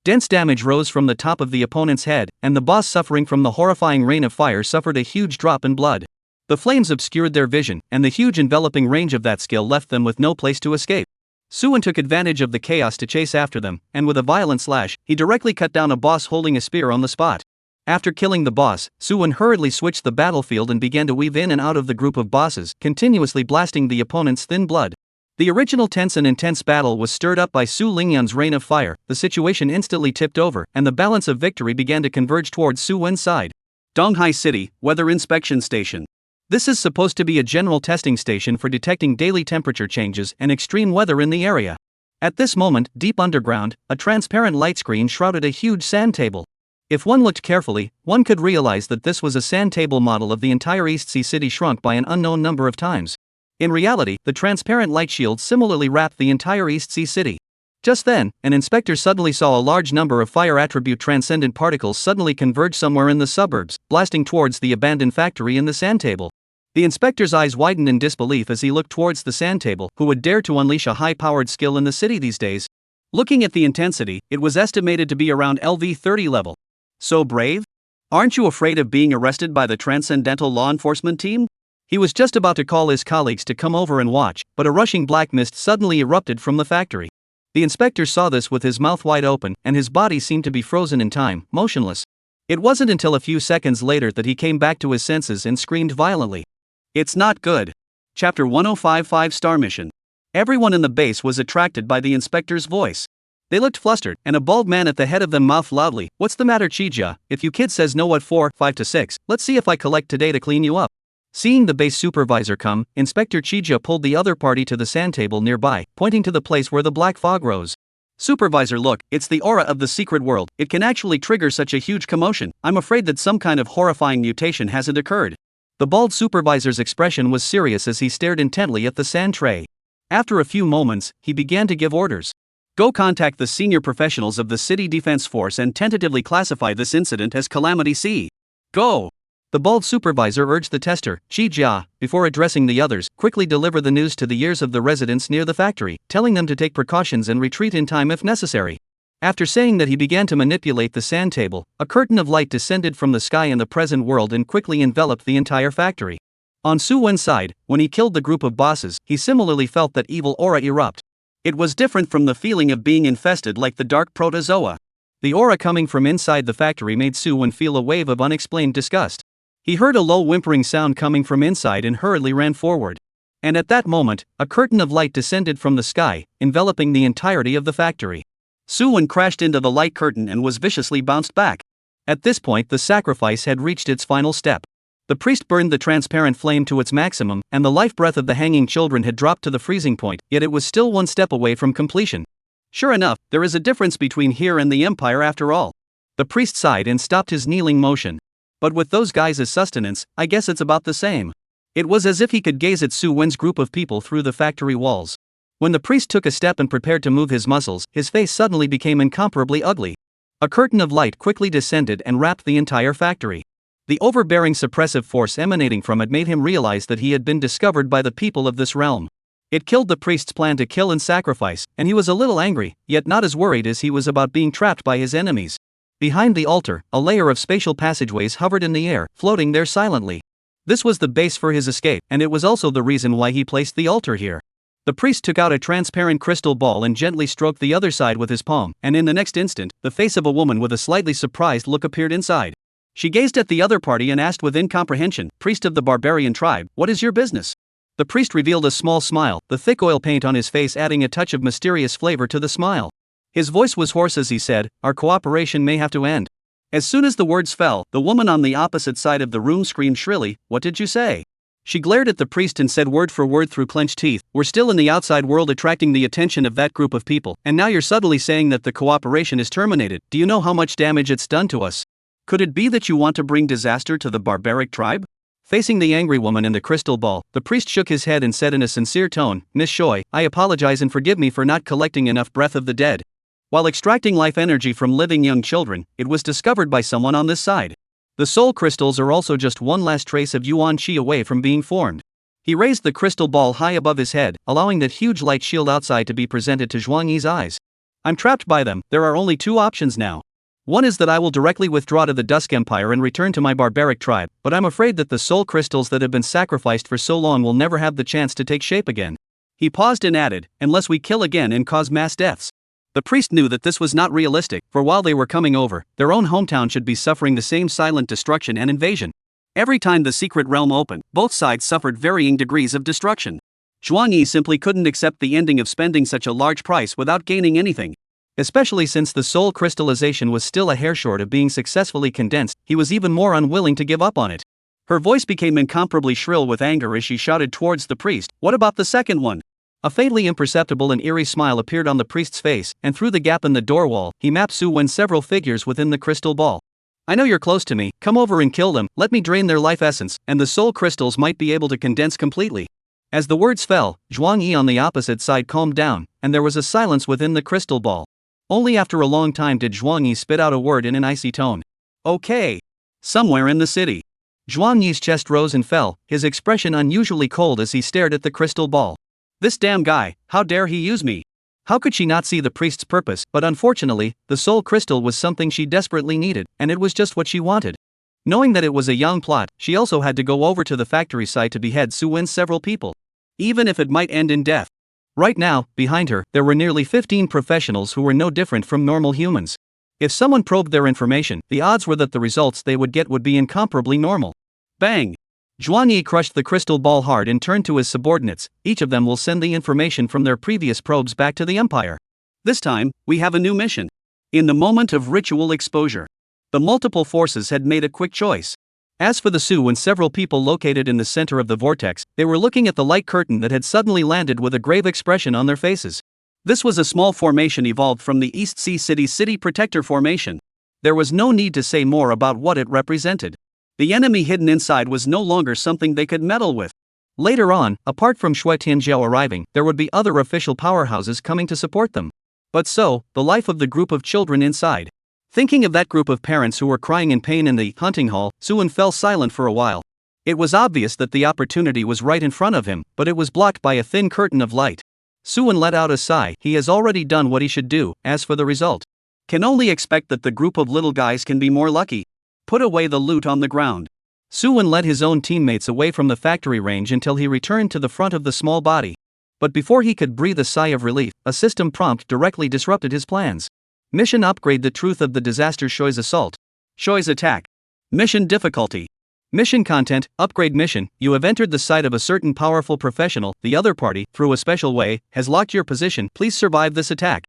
Dense damage rose from the top of the opponent's head, and the boss, suffering from the horrifying rain of fire, suffered a huge drop in blood. The flames obscured their vision, and the huge enveloping range of that skill left them with no place to escape. Su-win took advantage of the chaos to chase after them, and with a violent slash, he directly cut down a boss holding a spear on the spot. After killing the boss, Su-win hurriedly switched the battlefield and began to weave in and out of the group of bosses, continuously blasting the opponent's thin blood. The original tense and intense battle was stirred up by Su Lingyun's rain of fire. The situation instantly tipped over, and the balance of victory began to converge towards Su-win's side. Donghai City, Weather Inspection Station. This is supposed to be a general testing station for detecting daily temperature changes and extreme weather in the area. At this moment, deep underground, a transparent light screen shrouded a huge sand table. If one looked carefully, one could realize that this was a sand table model of the entire East Sea city shrunk by an unknown number of times. In reality, the transparent light shield similarly wrapped the entire East Sea city. Just then, an inspector suddenly saw a large number of fire attribute transcendent particles suddenly converge somewhere in the suburbs, blasting towards the abandoned factory in the sand table. The inspector's eyes widened in disbelief as he looked towards the sand table. Who would dare to unleash a high-powered skill in the city these days? Looking at the intensity, it was estimated to be around LV30 level. So brave? Aren't you afraid of being arrested by the Transcendental Law Enforcement team? He was just about to call his colleagues to come over and watch, but a rushing black mist suddenly erupted from the factory. The inspector saw this with his mouth wide open, and his body seemed to be frozen in time, motionless. It wasn't until a few seconds later that he came back to his senses and screamed violently. It's not good. Chapter 1055 Star Mission. Everyone in the base was attracted by the inspector's voice. They looked flustered, and a bald man at the head of them mouthed loudly, "What's the matter, Chijia? If you kid says no, what for? 5 to 6, let's see if I collect today to clean you up." Seeing the base supervisor come, Inspector Chijia pulled the other party to the sand table nearby, pointing to the place where the black fog rose. Supervisor, look, it's the aura of the secret world. It can actually trigger such a huge commotion. I'm afraid that some kind of horrifying mutation hasn't occurred. The bald supervisor's expression was serious as he stared intently at the sand tray. After a few moments, he began to give orders. Go contact the senior professionals of the City Defense Force and tentatively classify this incident as Calamity C. Go! The bald supervisor urged the tester, Ji Jia, before addressing the others, quickly deliver the news to the ears of the residents near the factory, telling them to take precautions and retreat in time if necessary. After saying that, he began to manipulate the sand table. A curtain of light descended from the sky in the present world and quickly enveloped the entire factory. On Su Wen's side, when he killed the group of bosses, he similarly felt that evil aura erupt. It was different from the feeling of being infested like the dark protozoa. The aura coming from inside the factory made Su Wen feel a wave of unexplained disgust. He heard a low whimpering sound coming from inside and hurriedly ran forward. And at that moment, a curtain of light descended from the sky, enveloping the entirety of the factory. Su Wen crashed into the light curtain and was viciously bounced back. At this point, the sacrifice had reached its final step. The priest burned the transparent flame to its maximum, and the life breath of the hanging children had dropped to the freezing point, yet it was still one step away from completion. Sure enough, there is a difference between here and the Empire after all. The priest sighed and stopped his kneeling motion. But with those guys as sustenance, I guess it's about the same. It was as if he could gaze at Su Wen's group of people through the factory walls. When the priest took a step and prepared to move his muscles, his face suddenly became incomparably ugly. A curtain of light quickly descended and wrapped the entire factory. The overbearing suppressive force emanating from it made him realize that he had been discovered by the people of this realm. It killed the priest's plan to kill and sacrifice, and he was a little angry, yet not as worried as he was about being trapped by his enemies. Behind the altar, a layer of spatial passageways hovered in the air, floating there silently. This was the base for his escape, and it was also the reason why he placed the altar here. The priest took out a transparent crystal ball and gently stroked the other side with his palm, and in the next instant, the face of a woman with a slightly surprised look appeared inside. She gazed at the other party and asked with incomprehension, "Priest of the barbarian tribe, what is your business?" The priest revealed a small smile, the thick oil paint on his face adding a touch of mysterious flavor to the smile. His voice was hoarse as he said, "Our cooperation may have to end." As soon as the words fell, the woman on the opposite side of the room screamed shrilly, "What did you say?" She glared at the priest and said word for word through clenched teeth, "We're still in the outside world attracting the attention of that group of people, and now you're suddenly saying that the cooperation is terminated. Do you know how much damage it's done to us? Could it be that you want to bring disaster to the barbaric tribe?" Facing the angry woman in the crystal ball, the priest shook his head and said in a sincere tone, "Miss Choi, I apologize and forgive me for not collecting enough breath of the dead. While extracting life energy from living young children, it was discovered by someone on this side. The soul crystals are also just one last trace of Yuan Qi away from being formed." He raised the crystal ball high above his head, allowing that huge light shield outside to be presented to Zhuang Yi's eyes. "I'm trapped by them. There are only two options now. One is that I will directly withdraw to the Dusk Empire and return to my barbaric tribe, but I'm afraid that the soul crystals that have been sacrificed for so long will never have the chance to take shape again." He paused and added, "Unless we kill again and cause mass deaths." The priest knew that this was not realistic, for while they were coming over, their own hometown should be suffering the same silent destruction and invasion. Every time the secret realm opened, both sides suffered varying degrees of destruction. Zhuang Yi simply couldn't accept the ending of spending such a large price without gaining anything. Especially since the soul crystallization was still a hair short of being successfully condensed, he was even more unwilling to give up on it. Her voice became incomparably shrill with anger as she shouted towards the priest, "What about the second one?" A faintly imperceptible and eerie smile appeared on the priest's face, and through the gap in the door wall, he mapped Su Wen's several figures within the crystal ball. "I know you're close to me, come over and kill them, let me drain their life essence, and the soul crystals might be able to condense completely." As the words fell, Zhuang Yi on the opposite side calmed down, and there was a silence within the crystal ball. Only after a long time did Zhuang Yi spit out a word in an icy tone. "Okay. Somewhere in the city." Zhuang Yi's chest rose and fell, his expression unusually cold as he stared at the crystal ball. "This damn guy, how dare he use me?" How could she not see the priest's purpose? But unfortunately, the soul crystal was something she desperately needed, and it was just what she wanted. Knowing that it was a young plot, she also had to go over to the factory site to behead Su Wen's several people. Even if it might end in death. Right now, behind her, there were nearly 15 professionals who were no different from normal humans. If someone probed their information, the odds were that the results they would get would be incomparably normal. Bang! Zhuang Yi crushed the crystal ball hard and turned to his subordinates. "Each of them will send the information from their previous probes back to the Empire. This time, we have a new mission." In the moment of ritual exposure, the multiple forces had made a quick choice. As for the Su and several people located in the center of the vortex, they were looking at the light curtain that had suddenly landed with a grave expression on their faces. This was a small formation evolved from the East Sea City's City Protector formation. There was no need to say more about what it represented. The enemy hidden inside was no longer something they could meddle with.
Later on, apart from Shui Tianzhou arriving, there would be other official powerhouses coming to support them. But so, the life of the group of children inside. Thinking of that group of parents who were crying in pain in the hunting hall, Suwon fell silent for a while. It was obvious that the opportunity was right in front of him, but it was blocked by a thin curtain of light. Suwon let out a sigh. He has already done what he should do. As for the result,
can only expect that the group of little guys can be more lucky. Put away the loot on the ground.
Suwon led his own teammates away from the factory range until he returned to the front of the small body. But before he could breathe a sigh of relief, a system prompt directly disrupted his plans. Mission upgrade: the truth of the disaster. Shoi's assault.
Shoi's attack. Mission difficulty.
Mission content: upgrade mission. You have entered the site of a certain powerful professional. The other party, through a special way, has locked your position. Please survive this attack.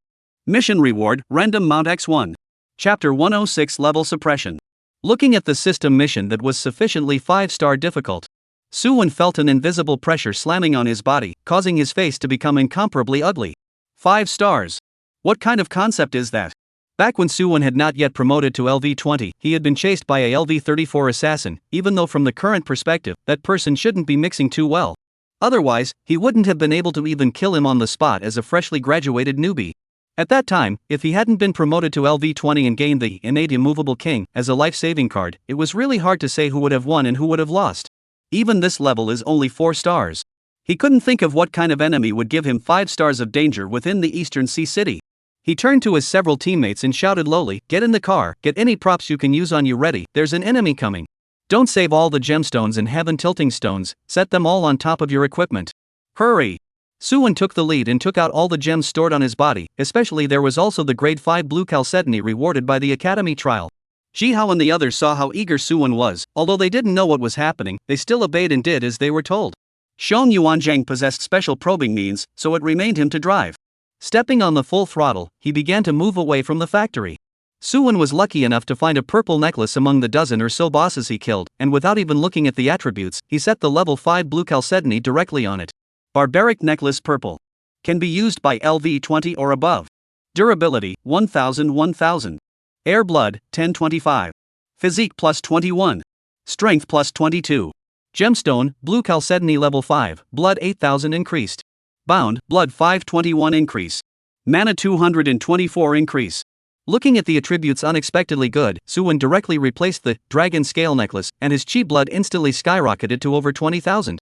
Mission reward: random mount X1. Chapter 106: Level Suppression.
Looking at the system mission that was sufficiently 5-star difficult, Suwon felt an invisible pressure slamming on his body, causing his face to become incomparably ugly.
5 stars. What kind of concept is that?
Back when Suwon had not yet promoted to LV-20, he had been chased by a LV-34 assassin, even though from the current perspective, that person shouldn't be mixing too well. Otherwise, he wouldn't have been able to even kill him on the spot as a freshly graduated newbie. At that time, if he hadn't been promoted to LV-20 and gained the innate immovable king as a life-saving card, it was really hard to say who would have won and who would have lost. Even this level is only 4 stars. He couldn't think of what kind of enemy would give him 5 stars of danger within the Eastern Sea City. He turned to his several teammates and shouted lowly, "Get in the car, get any props you can use on you ready, there's an enemy coming. Don't save all the gemstones and heaven tilting stones, set them all on top of your equipment. Hurry!" Suwon took the lead and took out all the gems stored on his body, especially there was also the grade 5 blue chalcedony rewarded by the academy trial.
Jihao and the others saw how eager Suwon was. Although they didn't know what was happening, they still obeyed and did as they were told. Shang Yuanzhang possessed special probing means, so it remained him to drive.
Stepping on the full throttle, he began to move away from the factory. Suwon was lucky enough to find a purple necklace among the dozen or so bosses he killed, and without even looking at the attributes, he set the level 5 blue chalcedony directly on it.
Barbaric necklace purple. Can be used by LV-20 or above. Durability, 1000. Air blood, 1025. Physique plus 21. Strength plus 22.
Gemstone, blue chalcedony level 5, blood 8000 increased.
Bound, blood 521 increase. Mana 224 increase.
Looking at the attributes unexpectedly good, Suwon directly replaced the dragon scale necklace, and his chi blood instantly skyrocketed to over 20,000.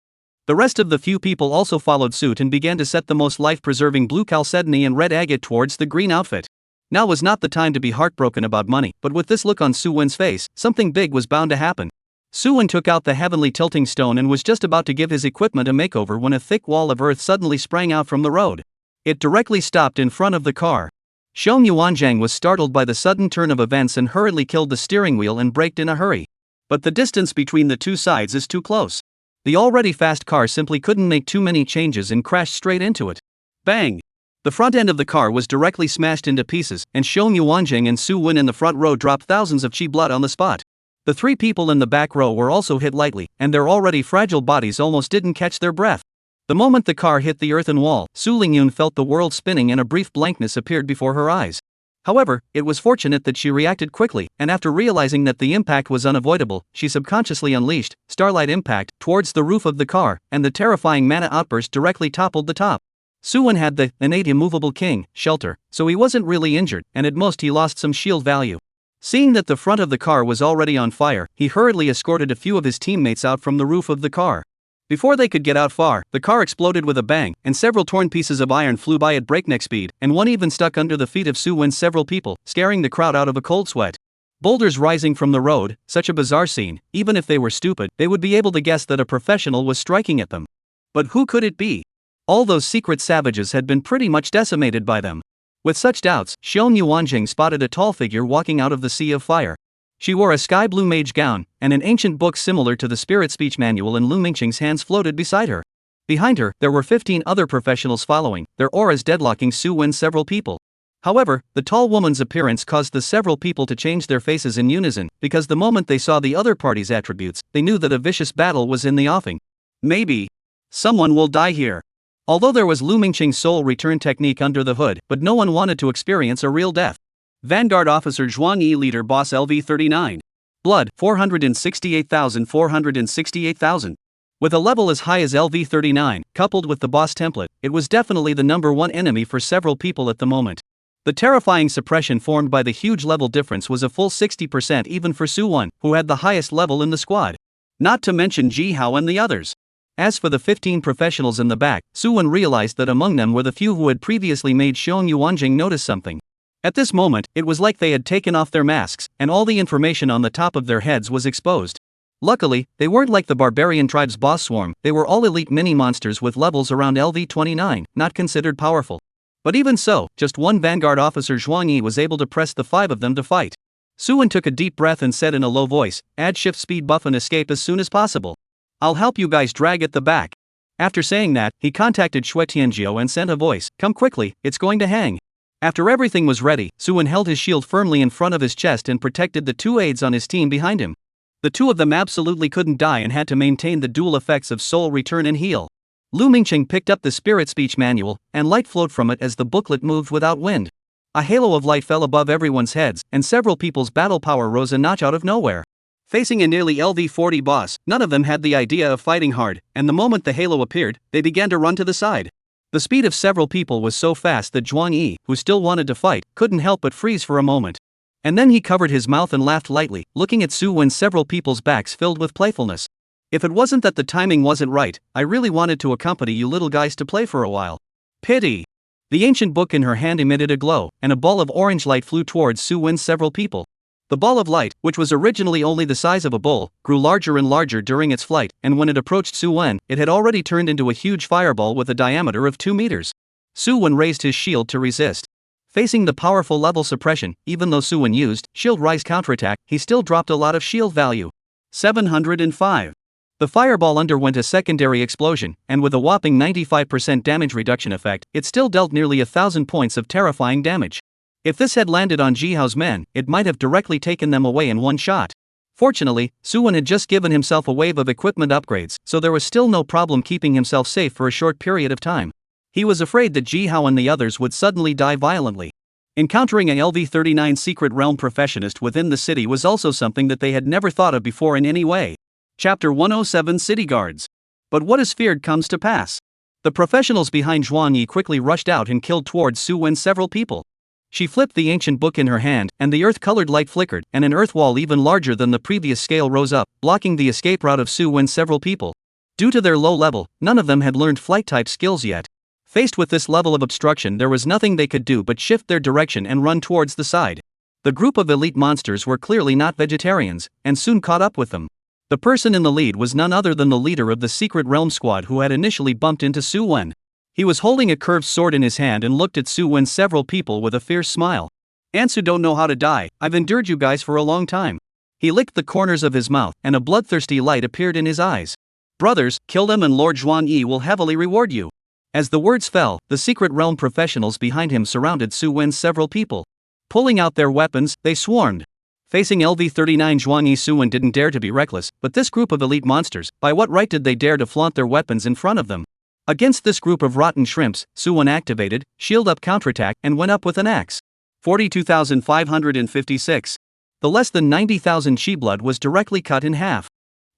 The rest of the few people also followed suit and began to set the most life-preserving blue chalcedony and red agate towards the green outfit. Now was not the time to be heartbroken about money, but with this look on Suwon's face, something big was bound to happen. Suwon took out the heavenly tilting stone and was just about to give his equipment a makeover when a thick wall of earth suddenly sprang out from the road. It directly stopped in front of the car. Shang Yuanzhang was startled by the sudden turn of events and hurriedly killed the steering wheel and braked in a hurry.
But the distance between the two sides is too close.
The already fast car simply couldn't make too many changes and crashed straight into it.
Bang!
The front end of the car was directly smashed into pieces, and Shang Yuanzhang and Suwon in the front row dropped thousands of chi blood on the spot. The 3 people in the back row were also hit lightly, and their already fragile bodies almost didn't catch their breath. The moment the car hit the earthen wall, Su Lingyun felt the world spinning and a brief blankness appeared before her eyes. However, it was fortunate that she reacted quickly, and after realizing that the impact was unavoidable, she subconsciously unleashed Starlight Impact towards the roof of the car, and the terrifying mana outburst directly toppled the top. Suwon had the innate immovable king shelter, so he wasn't really injured, and at most he lost some shield value. Seeing that the front of the car was already on fire, he hurriedly escorted a few of his teammates out from the roof of the car. Before they could get out far, the car exploded with a bang, and several torn pieces of iron flew by at breakneck speed, and one even stuck under the feet of Suwon's several people, scaring the crowd out of a cold sweat. Boulders rising from the road, such a bizarre scene. Even if they were stupid, they would be able to guess that a professional was striking at them. But who could it be? All those secret savages had been pretty much decimated by them. With such doubts, Shang Yuanjing spotted a tall figure walking out of the sea of fire. She wore a sky blue mage gown, and an ancient book similar to the spirit speech manual in Lu Mingqing's hands floated beside her. Behind her, there were 15 other professionals following, their auras deadlocking Suwon's several people. However, the tall woman's appearance caused the several people to change their faces in unison, because the moment they saw the other party's attributes, they knew that a vicious battle was in the offing.
Maybe someone will die here. Although there was Lu Mingqing's soul return technique under the hood, but no one wanted to experience a real death. Vanguard Officer Zhuang Yi Leader Boss LV39. Blood, 468,000. With a level as high as LV39, coupled with the boss template, it was definitely the #1 enemy for several people at the moment. The terrifying suppression formed by the huge level difference was a full 60% even for Suwon, who had the highest level in the squad. Not to mention Ji Hao and the others. As for the 15 professionals in the back, Suwon realized that among them were the few who had previously made Xiong Yuanjing notice something. At this moment, it was like they had taken off their masks, and all the information on the top of their heads was exposed. Luckily, they weren't like the barbarian tribe's boss swarm, they were all elite mini-monsters with levels around LV29, not considered powerful. But even so, just one Vanguard Officer Zhuang Yi was able to press the 5 of them to fight. Suwon took a deep breath and said in a low voice, "Add shift speed buff and escape as soon as possible. I'll help you guys drag at the back." After saying that, he contacted Xue Tianjiu and sent a voice, "Come quickly, it's going to hang." After everything was ready, Suwon held his shield firmly in front of his chest and protected the 2 aides on his team behind him. The 2 of them absolutely couldn't die and had to maintain the dual effects of soul return and heal. Lu Mingqing picked up the spirit speech manual, and light flowed from it as the booklet moved without wind. A halo of light fell above everyone's heads, and several people's battle power rose a notch out of nowhere. Facing a nearly LV40 boss, none of them had the idea of fighting hard, and the moment the halo appeared, they began to run to the side. The speed of several people was so fast that Zhuang Yi, who still wanted to fight, couldn't help but freeze for a moment. And then he covered his mouth and laughed lightly, looking at Su when several people's backs filled with playfulness. "If it wasn't that the timing wasn't right, I really wanted to accompany you little guys to play for a while. Pity." The ancient book in her hand emitted a glow, and a ball of orange light flew towards Su Wen's several people. The ball of light, which was originally only the size of a bowl, grew larger and larger during its flight, and when it approached Su Wen, it had already turned into a huge fireball with a diameter of 2 meters. Su Wen raised his shield to resist. Facing the powerful level suppression, even though Su Wen used shield rise counterattack, he still dropped a lot of shield value. 705. The fireball underwent a secondary explosion, and with a whopping 95% damage reduction effect, it still dealt nearly 1,000 points of terrifying damage. If this had landed on Ji Hao's men, it might have directly taken them away in one shot. Fortunately, Suwon had just given himself a wave of equipment upgrades, so there was still no problem keeping himself safe for a short period of time. He was afraid that Ji Hao and the others would suddenly die violently. Encountering a LV39 secret realm professionist within the city was also something that they had never thought of before in any way. Chapter 107 City Guards. But what is feared comes to pass. The professionals behind Zhuang Yi quickly rushed out and killed towards Su Wen several people. She flipped the ancient book in her hand, and the earth-colored light flickered, and an earth wall even larger than the previous scale rose up, blocking the escape route of Su Wen's several people. Due to their low level, none of them had learned flight-type skills yet. Faced with this level of obstruction, there was nothing they could do but shift their direction and run towards the side. The group of elite monsters were clearly not vegetarians, and soon caught up with them. The person in the lead was none other than the leader of the Secret Realm Squad who had initially bumped into Su Wen. He was holding a curved sword in his hand and looked at Su Wen's several people with a fierce smile. "Ansu don't know how to die, I've endured you guys for a long time." He licked the corners of his mouth, and a bloodthirsty light appeared in his eyes. "Brothers, kill them and Lord Zhuang Yi will heavily reward you." As the words fell, the Secret Realm professionals behind him surrounded Su Wen's several people. Pulling out their weapons, they swarmed. Facing LV39 Zhuang Yi, Su Wen didn't dare to be reckless, but this group of elite monsters, by what right did they dare to flaunt their weapons in front of them? Against this group of rotten shrimps, Su Wen activated Shield Up Counterattack and went up with an axe. 42,556. The less than 90,000 chi blood was directly cut in half.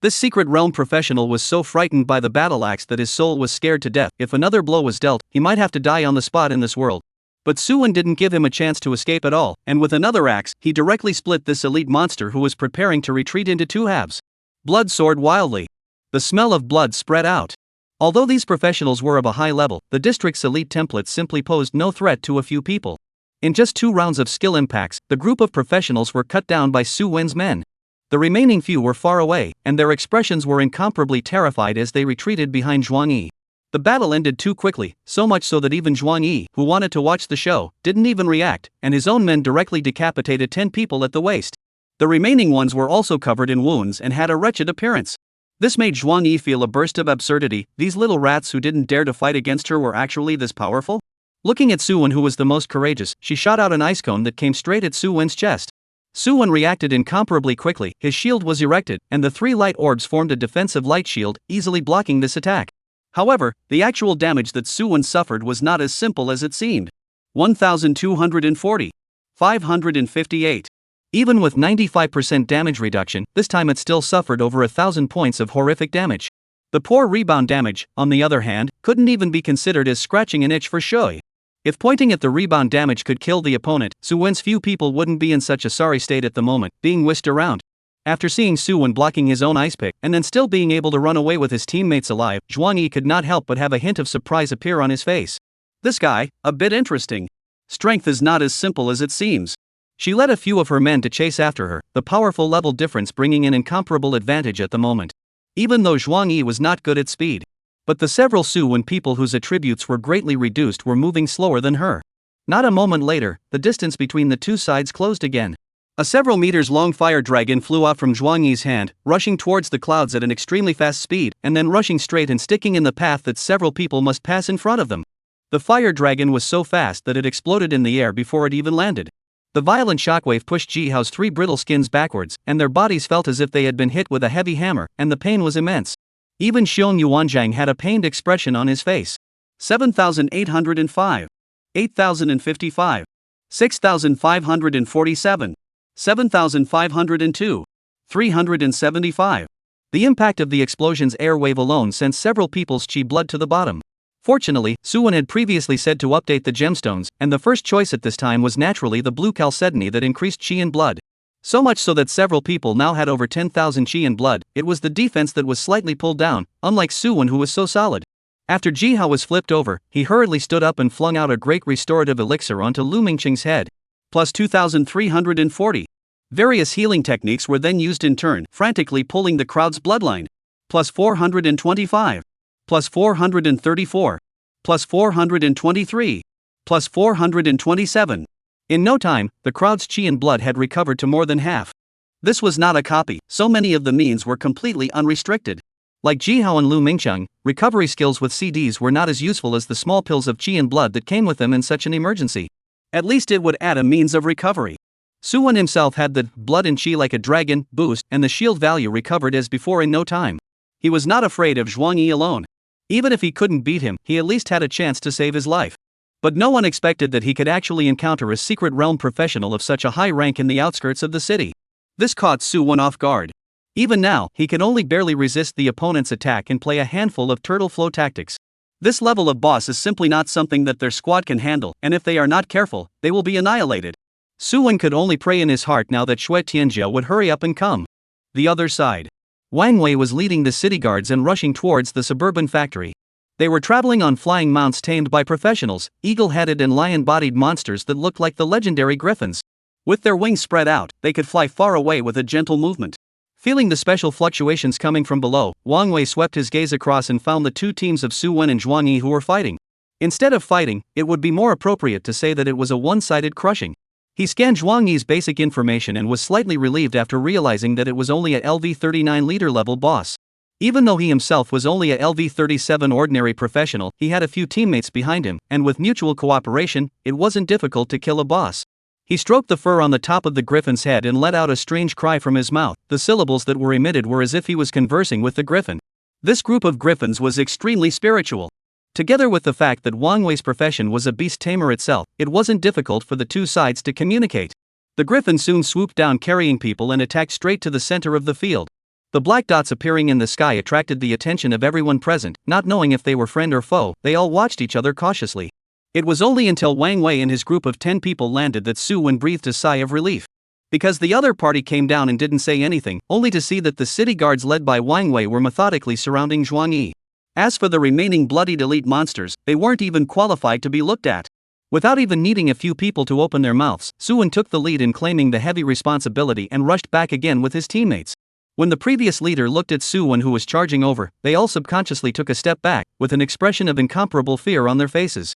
This Secret Realm professional was so frightened by the battle axe that his soul was scared to death. If another blow was dealt, he might have to die on the spot in this world. But Su Wen didn't give him a chance to escape at all, and with another axe, he directly split this elite monster who was preparing to retreat into two halves. Blood soared wildly. The smell of blood spread out. Although these professionals were of a high level, the district's elite templates simply posed no threat to a few people. In just 2 rounds of skill impacts, the group of professionals were cut down by Su Wen's men. The remaining few were far away, and their expressions were incomparably terrified as they retreated behind Zhuang Yi. The battle ended too quickly, so much so that even Zhuang Yi, who wanted to watch the show, didn't even react, and his own men directly decapitated 10 people at the waist. The remaining ones were also covered in wounds and had a wretched appearance. This made Zhuang Yi feel a burst of absurdity. These little rats who didn't dare to fight against her were actually this powerful? Looking at Su Wen, who was the most courageous, she shot out an ice cone that came straight at Su Wen's chest. Su Wen reacted incomparably quickly, his shield was erected, and the 3 light orbs formed a defensive light shield, easily blocking this attack. However, the actual damage that Suwon suffered was not as simple as it seemed. 1,240. 558.
Even with 95% damage reduction, this time it still suffered over 1,000 points of horrific damage. The poor rebound damage, on the other hand, couldn't even be considered as scratching an itch for Shui. If pointing at the rebound damage could kill the opponent, Suwon's few people wouldn't be in such a sorry state at the moment, being whisked around. After seeing Suwon blocking his own ice pick and then still being able to run away with his teammates alive, Zhuang Yi could not help but have a hint of surprise appear on his face.
This guy, a bit interesting. Strength is not as simple as it seems.
She led a few of her men to chase after her, the powerful level difference bringing an incomparable advantage at the moment. Even though Zhuang Yi was not good at speed. But the several Suwon people whose attributes were greatly reduced were moving slower than her. Not a moment later, the distance between the two sides closed again. A several meters long fire dragon flew out from Zhuang Yi's hand, rushing towards the clouds at an extremely fast speed, and then rushing straight and sticking in the path that several people must pass in front of them. The fire dragon was so fast that it exploded in the air before it even landed. The violent shockwave pushed Jihao's 3 brittle skins backwards, and their bodies felt as if they had been hit with a heavy hammer, and the pain was immense. Even Xiong Yuanzhang had a pained expression on his face.
7,805. 8,055. 6,547. 7,502. 375.
The impact of the explosion's air wave alone sent several people's chi blood to the bottom. Fortunately, Suwon had previously said to update the gemstones, and the first choice at this time was naturally the blue chalcedony that increased chi and blood. So much so that several people now had over 10,000 chi and blood. It was the defense that was slightly pulled down, unlike Suwon who was so solid. After Jihao was flipped over, he hurriedly stood up and flung out a great restorative elixir onto Lu Mingqing's head.
Plus 2,340. Various healing techniques were then used in turn, frantically pulling the crowd's bloodline. Plus 425. Plus 434. Plus 423. Plus 427. In no time, the crowd's chi and blood had recovered to more than half. This was not a copy, so many of the means were completely unrestricted. Like Jihao and Lu Mingqiang, recovery skills with CDs were not as useful as the small pills of chi and blood that came with them in such an emergency. At least it would add a means of recovery. Suwon himself had the blood and chi like a dragon boost, and the shield value recovered as before in no time. He was not afraid of Zhuang Yi alone. Even if he couldn't beat him, he at least had a chance to save his life. But no one expected that he could actually encounter a secret realm professional of such a high rank in the outskirts of the city. This caught Suwon off guard. Even now, he could only barely resist the opponent's attack and play a handful of turtle flow tactics. This level of boss is simply not something that their squad can handle, and if they are not careful, they will be annihilated. Suwon could only pray in his heart now that Xue Tianjia would hurry up and come. The other side. Wang Wei was leading the city guards and rushing towards the suburban factory. They were traveling on flying mounts tamed by professionals, eagle-headed and lion-bodied monsters that looked like the legendary griffins. With their wings spread out, they could fly far away with a gentle movement. Feeling the special fluctuations coming from below, Wang Wei swept his gaze across and found the two teams of Suwon and Zhuang Yi who were fighting. Instead of fighting, it would be more appropriate to say that it was a one-sided crushing. He scanned Zhuang Yi's basic information and was slightly relieved after realizing that it was only a LV39 leader level boss. Even though he himself was only a LV37 ordinary professional, he had a few teammates behind him, and with mutual cooperation, it wasn't difficult to kill a boss. He stroked the fur on the top of the griffin's head and let out a strange cry from his mouth. The syllables that were emitted were as if he was conversing with the griffin. This group of griffins was extremely spiritual. Together with the fact that Wang Wei's profession was a beast tamer itself, it wasn't difficult for the two sides to communicate. The griffin soon swooped down carrying people and attacked straight to the center of the field. The black dots appearing in the sky attracted the attention of everyone present. Not knowing if they were friend or foe, they all watched each other cautiously. It was only until Wang Wei and his group of 10 people landed that Suwon breathed a sigh of relief. Because the other party came down and didn't say anything, only to see that the city guards led by Wang Wei were methodically surrounding Zhuang Yi. As for the remaining bloodied elite monsters, they weren't even qualified to be looked at. Without even needing a few people to open their mouths, Suwon took the lead in claiming the heavy responsibility and rushed back again with his teammates. When the previous leader looked at Suwon who was charging over, they all subconsciously took a step back, with an expression of incomparable fear on their faces.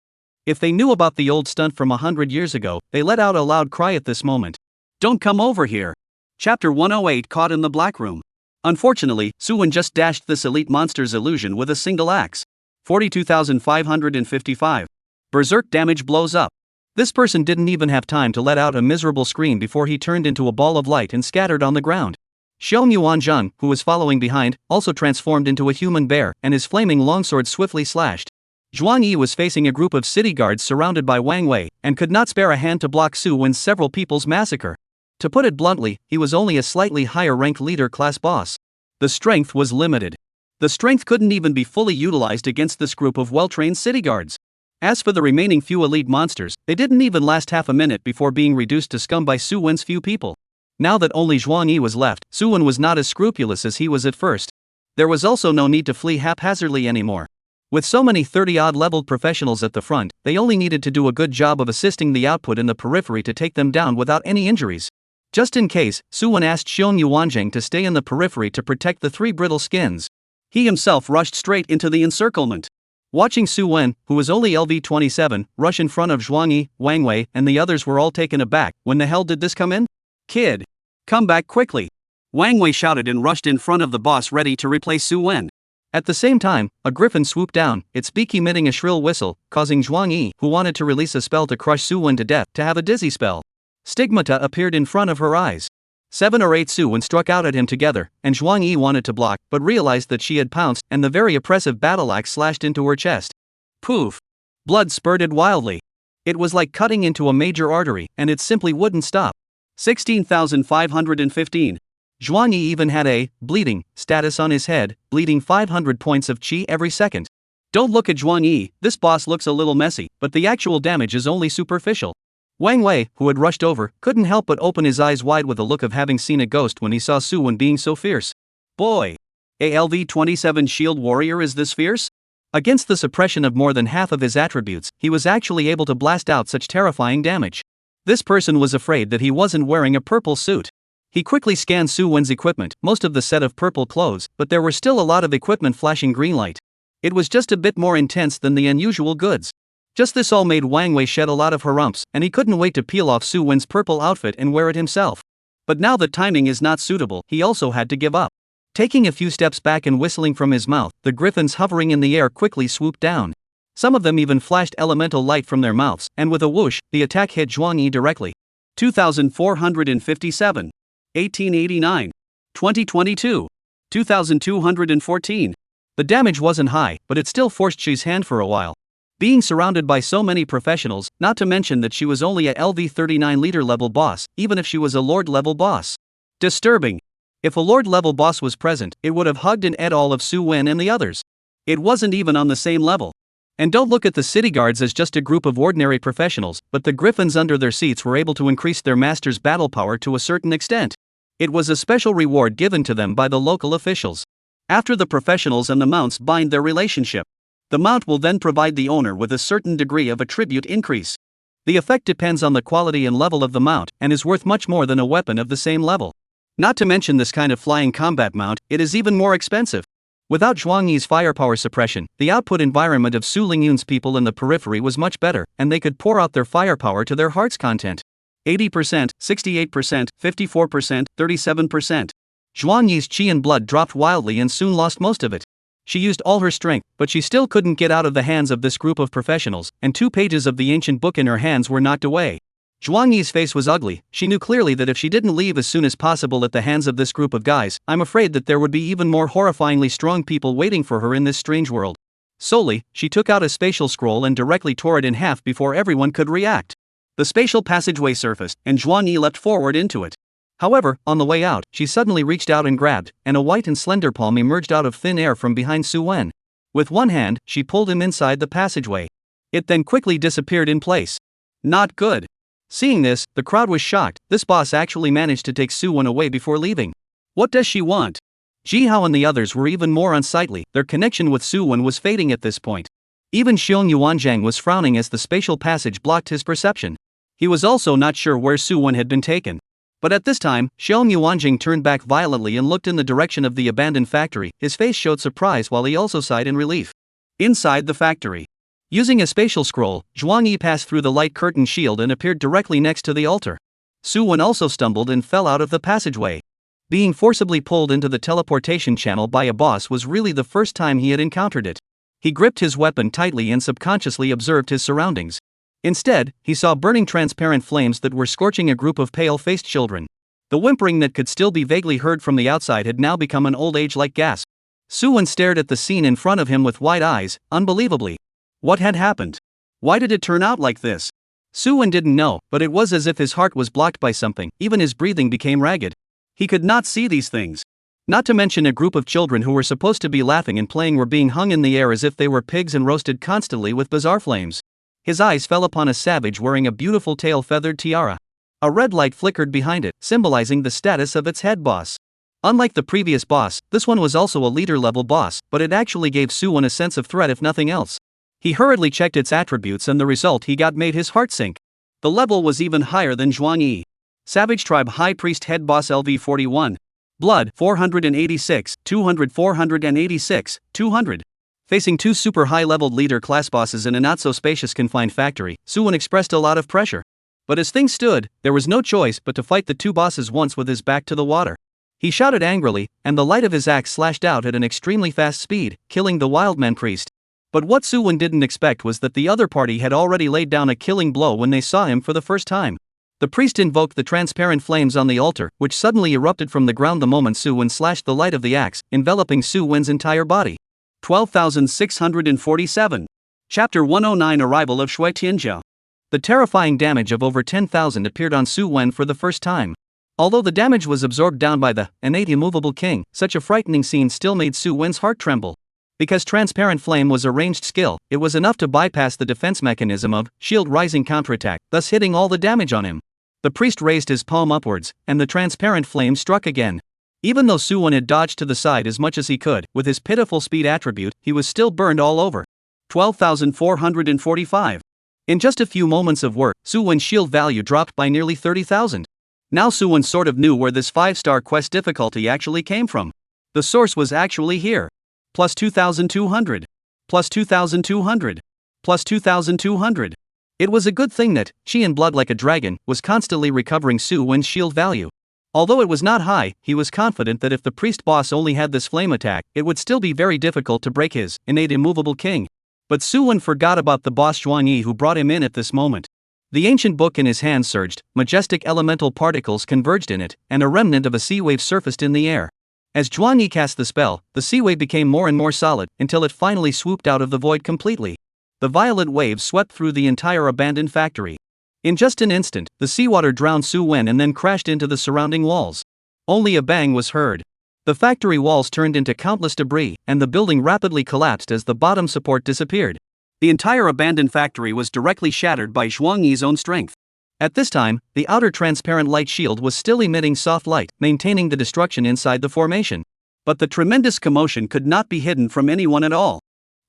If they knew about the old stunt from 100 years ago, they let out a loud cry at this moment. "Don't come over here!" Chapter 108 Caught in the Black Room. Unfortunately, Suwon just dashed this elite monster's illusion with a single axe. 42,555. Berserk damage blows up. This person didn't even have time to let out a miserable scream before he turned into a ball of light and scattered on the ground. Xiong Yuanzhang, who was following behind, also transformed into a human bear, and his flaming longsword swiftly slashed. Zhuang Yi was facing a group of city guards surrounded by Wang Wei, and could not spare a hand to block Su Wen's several people's massacre. To put it bluntly, he was only a slightly higher-ranked leader-class boss. The strength was limited. The strength couldn't even be fully utilized against this group of well-trained city guards. As for the remaining few elite monsters, they didn't even last half a minute before being reduced to scum by Su Wen's few people. Now that only Zhuang Yi was left, Su Wen was not as scrupulous as he was at first. There was also no need to flee haphazardly anymore. With so many 30-odd leveled professionals at the front, they only needed to do a good job of assisting the output in the periphery to take them down without any injuries. Just in case, Su Wen asked Xiong Yuanzhang to stay in the periphery to protect the three brittle skins. He himself rushed straight into the encirclement. Watching Su Wen, who was only LV-27, rush in front of Zhuang Yi, Wang Wei, and the others were all taken aback. When the hell did this come in? Kid! Come back quickly! Wang Wei shouted and rushed in front of the boss ready to replace Su Wen. At the same time, a griffin swooped down, its beak emitting a shrill whistle, causing Zhuang Yi, who wanted to release a spell to crush Su Wen to death, to have a dizzy spell. Stigmata appeared in front of her eyes. 7 or 8 Su Wen struck out at him together, and Zhuang Yi wanted to block, but realized that she had pounced, and the very oppressive battle axe slashed into her chest. Poof! Blood spurted wildly. It was like cutting into a major artery, and it simply wouldn't stop. 16,515. Zhuang Yi even had a bleeding status on his head, bleeding 500 points of chi every second. Don't look at Zhuang Yi, this boss looks a little messy, but the actual damage is only superficial. Wang Wei, who had rushed over, couldn't help but open his eyes wide with a look of having seen a ghost when he saw Su Wen being so fierce. Boy! A LV-27 shield warrior is this fierce? Against the suppression of more than half of his attributes, he was actually able to blast out such terrifying damage. This person was afraid that he wasn't wearing a purple suit. He quickly scanned Su Wen's equipment, most of the set of purple clothes, but there were still a lot of equipment flashing green light. It was just a bit more intense than the unusual goods. Just this all made Wang Wei shed a lot of her rumps, and he couldn't wait to peel off Su Wen's purple outfit and wear it himself. But now that timing is not suitable, he also had to give up. Taking a few steps back and whistling from his mouth, the griffins hovering in the air quickly swooped down. Some of them even flashed elemental light from their mouths, and with a whoosh, the attack hit Zhuang Yi directly. 2,457. 1889. 2022. 2,214. The damage wasn't high, but it still forced Xi's hand for a while. Being surrounded by so many professionals, not to mention that she was only a LV-39 leader-level boss, even if she was a lord-level boss. Disturbing. If a lord-level boss was present, it would have hugged and ate all of Su Wen and the others. It wasn't even on the same level. And don't look at the city guards as just a group of ordinary professionals, but the griffins under their seats were able to increase their master's battle power to a certain extent. It was a special reward given to them by the local officials. After the professionals and the mounts bind their relationship, the mount will then provide the owner with a certain degree of attribute increase. The effect depends on the quality and level of the mount, and is worth much more than a weapon of the same level. Not to mention this kind of flying combat mount, it is even more expensive. Without Zhuang Yi's firepower suppression, the output environment of Su Lingyun's people in the periphery was much better, and they could pour out their firepower to their heart's content. 80%, 68%, 54%, 37%. Zhuang Yi's chi and blood dropped wildly and soon lost most of it. She used all her strength, but she still couldn't get out of the hands of this group of professionals, and 2 pages of the ancient book in her hands were knocked away. Zhuang Yi's face was ugly. She knew clearly that if she didn't leave as soon as possible at the hands of this group of guys, I'm afraid that there would be even more horrifyingly strong people waiting for her in this strange world. Solely, she took out a spatial scroll and directly tore it in half before everyone could react. The spatial passageway surfaced, and Zhuang Yi leapt forward into it. However, on the way out, she suddenly reached out and grabbed, and a white and slender palm emerged out of thin air from behind Su Wen. With one hand, she pulled him inside the passageway. It then quickly disappeared in place. Not good. Seeing this, the crowd was shocked. This boss actually managed to take Su Wen away before leaving. What does she want? Ji Hao and the others were even more unsightly. Their connection with Su Wen was fading at this point. Even Xiong Yuanzhang was frowning as the spatial passage blocked his perception. He was also not sure where Su Wen had been taken. But at this time, Xiong Yuanjing turned back violently and looked in the direction of the abandoned factory. His face showed surprise while he also sighed in relief. Inside the factory. Using a spatial scroll, Zhuang Yi passed through the light curtain shield and appeared directly next to the altar. Su Wen also stumbled and fell out of the passageway. Being forcibly pulled into the teleportation channel by a boss was really the first time he had encountered it. He gripped his weapon tightly and subconsciously observed his surroundings. Instead, he saw burning transparent flames that were scorching a group of pale-faced children. The whimpering that could still be vaguely heard from the outside had now become an old age-like gasp. Suwon stared at the scene in front of him with wide eyes, unbelievably. What had happened? Why did it turn out like this? Suwon didn't know, but it was as if his heart was blocked by something, even his breathing became ragged. He could not see these things. Not to mention a group of children who were supposed to be laughing and playing were being hung in the air as if they were pigs and roasted constantly with bizarre flames. His eyes fell upon a savage wearing a beautiful tail-feathered tiara. A red light flickered behind it, symbolizing the status of its head boss. Unlike the previous boss, this one was also a leader-level boss, but it actually gave Suwon a sense of threat if nothing else. He hurriedly checked its attributes and the result he got made his heart sink. The level was even higher than Zhuangyi. Savage Tribe High Priest Head Boss LV41. Blood 486, 200 486, 200. Facing two super high-leveled leader class bosses in a not-so-spacious confined factory, Suwon expressed a lot of pressure. But as things stood, there was no choice but to fight the two bosses once with his back to the water. He shouted angrily, and the light of his axe slashed out at an extremely fast speed, killing the Wildman priest. But what Suwon didn't expect was that the other party had already laid down a killing blow when they saw him for the first time. The priest invoked the transparent flames on the altar, which suddenly erupted from the ground the moment Suwon slashed the light of the axe, enveloping Suwon's entire body. 12,647. Chapter 109 Arrival of Shui Tianjiao. The terrifying damage of over 10,000 appeared on Suwon for the first time. Although the damage was absorbed down by the innate immovable king, such a frightening scene still made Suwon's heart tremble. Because transparent flame was a ranged skill, it was enough to bypass the defense mechanism of shield rising counterattack, thus hitting all the damage on him. The priest raised his palm upwards, and the transparent flame struck again. Even though Suwon had dodged to the side as much as he could, with his pitiful speed attribute, he was still burned all over. 12,445. In just a few moments of work, Suwon's shield value dropped by nearly 30,000. Now Suwon sort of knew where this 5-star quest difficulty actually came from. The source was actually here. Plus 2,200. Plus 2,200. Plus 2,200. It was a good thing that, chi in blood like a dragon, was constantly recovering Suwon's shield value. Although it was not high, he was confident that if the priest boss only had this flame attack, it would still be very difficult to break his innate immovable king. But Suwon forgot about the boss Zhuangyi who brought him in at this moment. The ancient book in his hand surged, majestic elemental particles converged in it, and a remnant of a sea wave surfaced in the air. As Zhuangyi cast the spell, the sea wave became more and more solid, until it finally swooped out of the void completely. The violent waves swept through the entire abandoned factory. In just an instant, the seawater drowned Suwon and then crashed into the surrounding walls. Only a bang was heard. The factory walls turned into countless debris, and the building rapidly collapsed as the bottom support disappeared. The entire abandoned factory was directly shattered by Zhuangyi's own strength. At this time, the outer transparent light shield was still emitting soft light, maintaining the destruction inside the formation. But the tremendous commotion could not be hidden from anyone at all.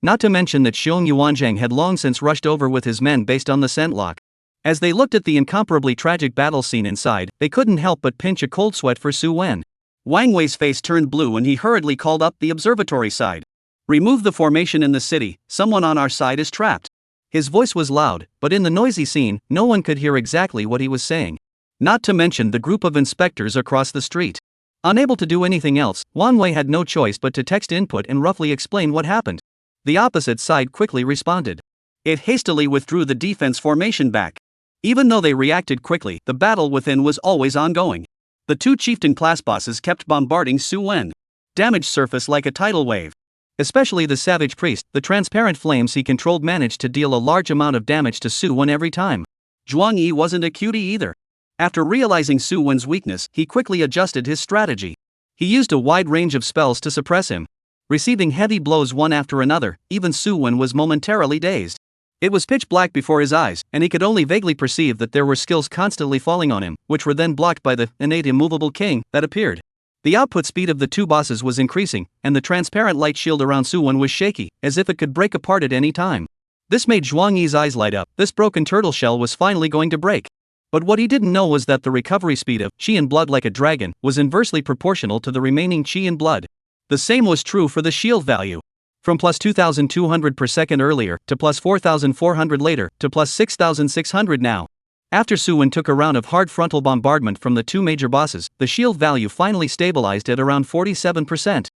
Not to mention that Xiong Yuanzhang had long since rushed over with his men based on the scent lock. As they looked at the incomparably tragic battle scene inside, they couldn't help but pinch a cold sweat for Suwon. Wang Wei's face turned blue and he hurriedly called up the observatory side. "Remove the formation in the city, someone on our side is trapped." His voice was loud, but in the noisy scene, no one could hear exactly what he was saying. Not to mention the group of inspectors across the street. Unable to do anything else, Wang Wei had no choice but to text input and roughly explain what happened. The opposite side quickly responded. It hastily withdrew the defense formation back. Even though they reacted quickly, the battle within was always ongoing. The two chieftain class bosses kept bombarding Suwon. Damage surfaced like a tidal wave. Especially the savage priest, the transparent flames he controlled managed to deal a large amount of damage to Suwon every time. Zhuangyi wasn't a cutie either. After realizing Suwon's weakness, he quickly adjusted his strategy. He used a wide range of spells to suppress him. Receiving heavy blows one after another, even Suwon was momentarily dazed. It was pitch black before his eyes, and he could only vaguely perceive that there were skills constantly falling on him, which were then blocked by the innate immovable king that appeared. The output speed of the two bosses was increasing, and the transparent light shield around Suwon was shaky, as if it could break apart at any time. This made Zhuangyi's eyes light up. This broken turtle shell was finally going to break. But what he didn't know was that the recovery speed of chi in blood like a dragon was inversely proportional to the remaining chi in blood. The same was true for the shield value. From plus 2,200 per second earlier, to plus 4,400 later, to plus 6,600 now. After Suwon took a round of hard frontal bombardment from the two major bosses, the shield value finally stabilized at around 47%.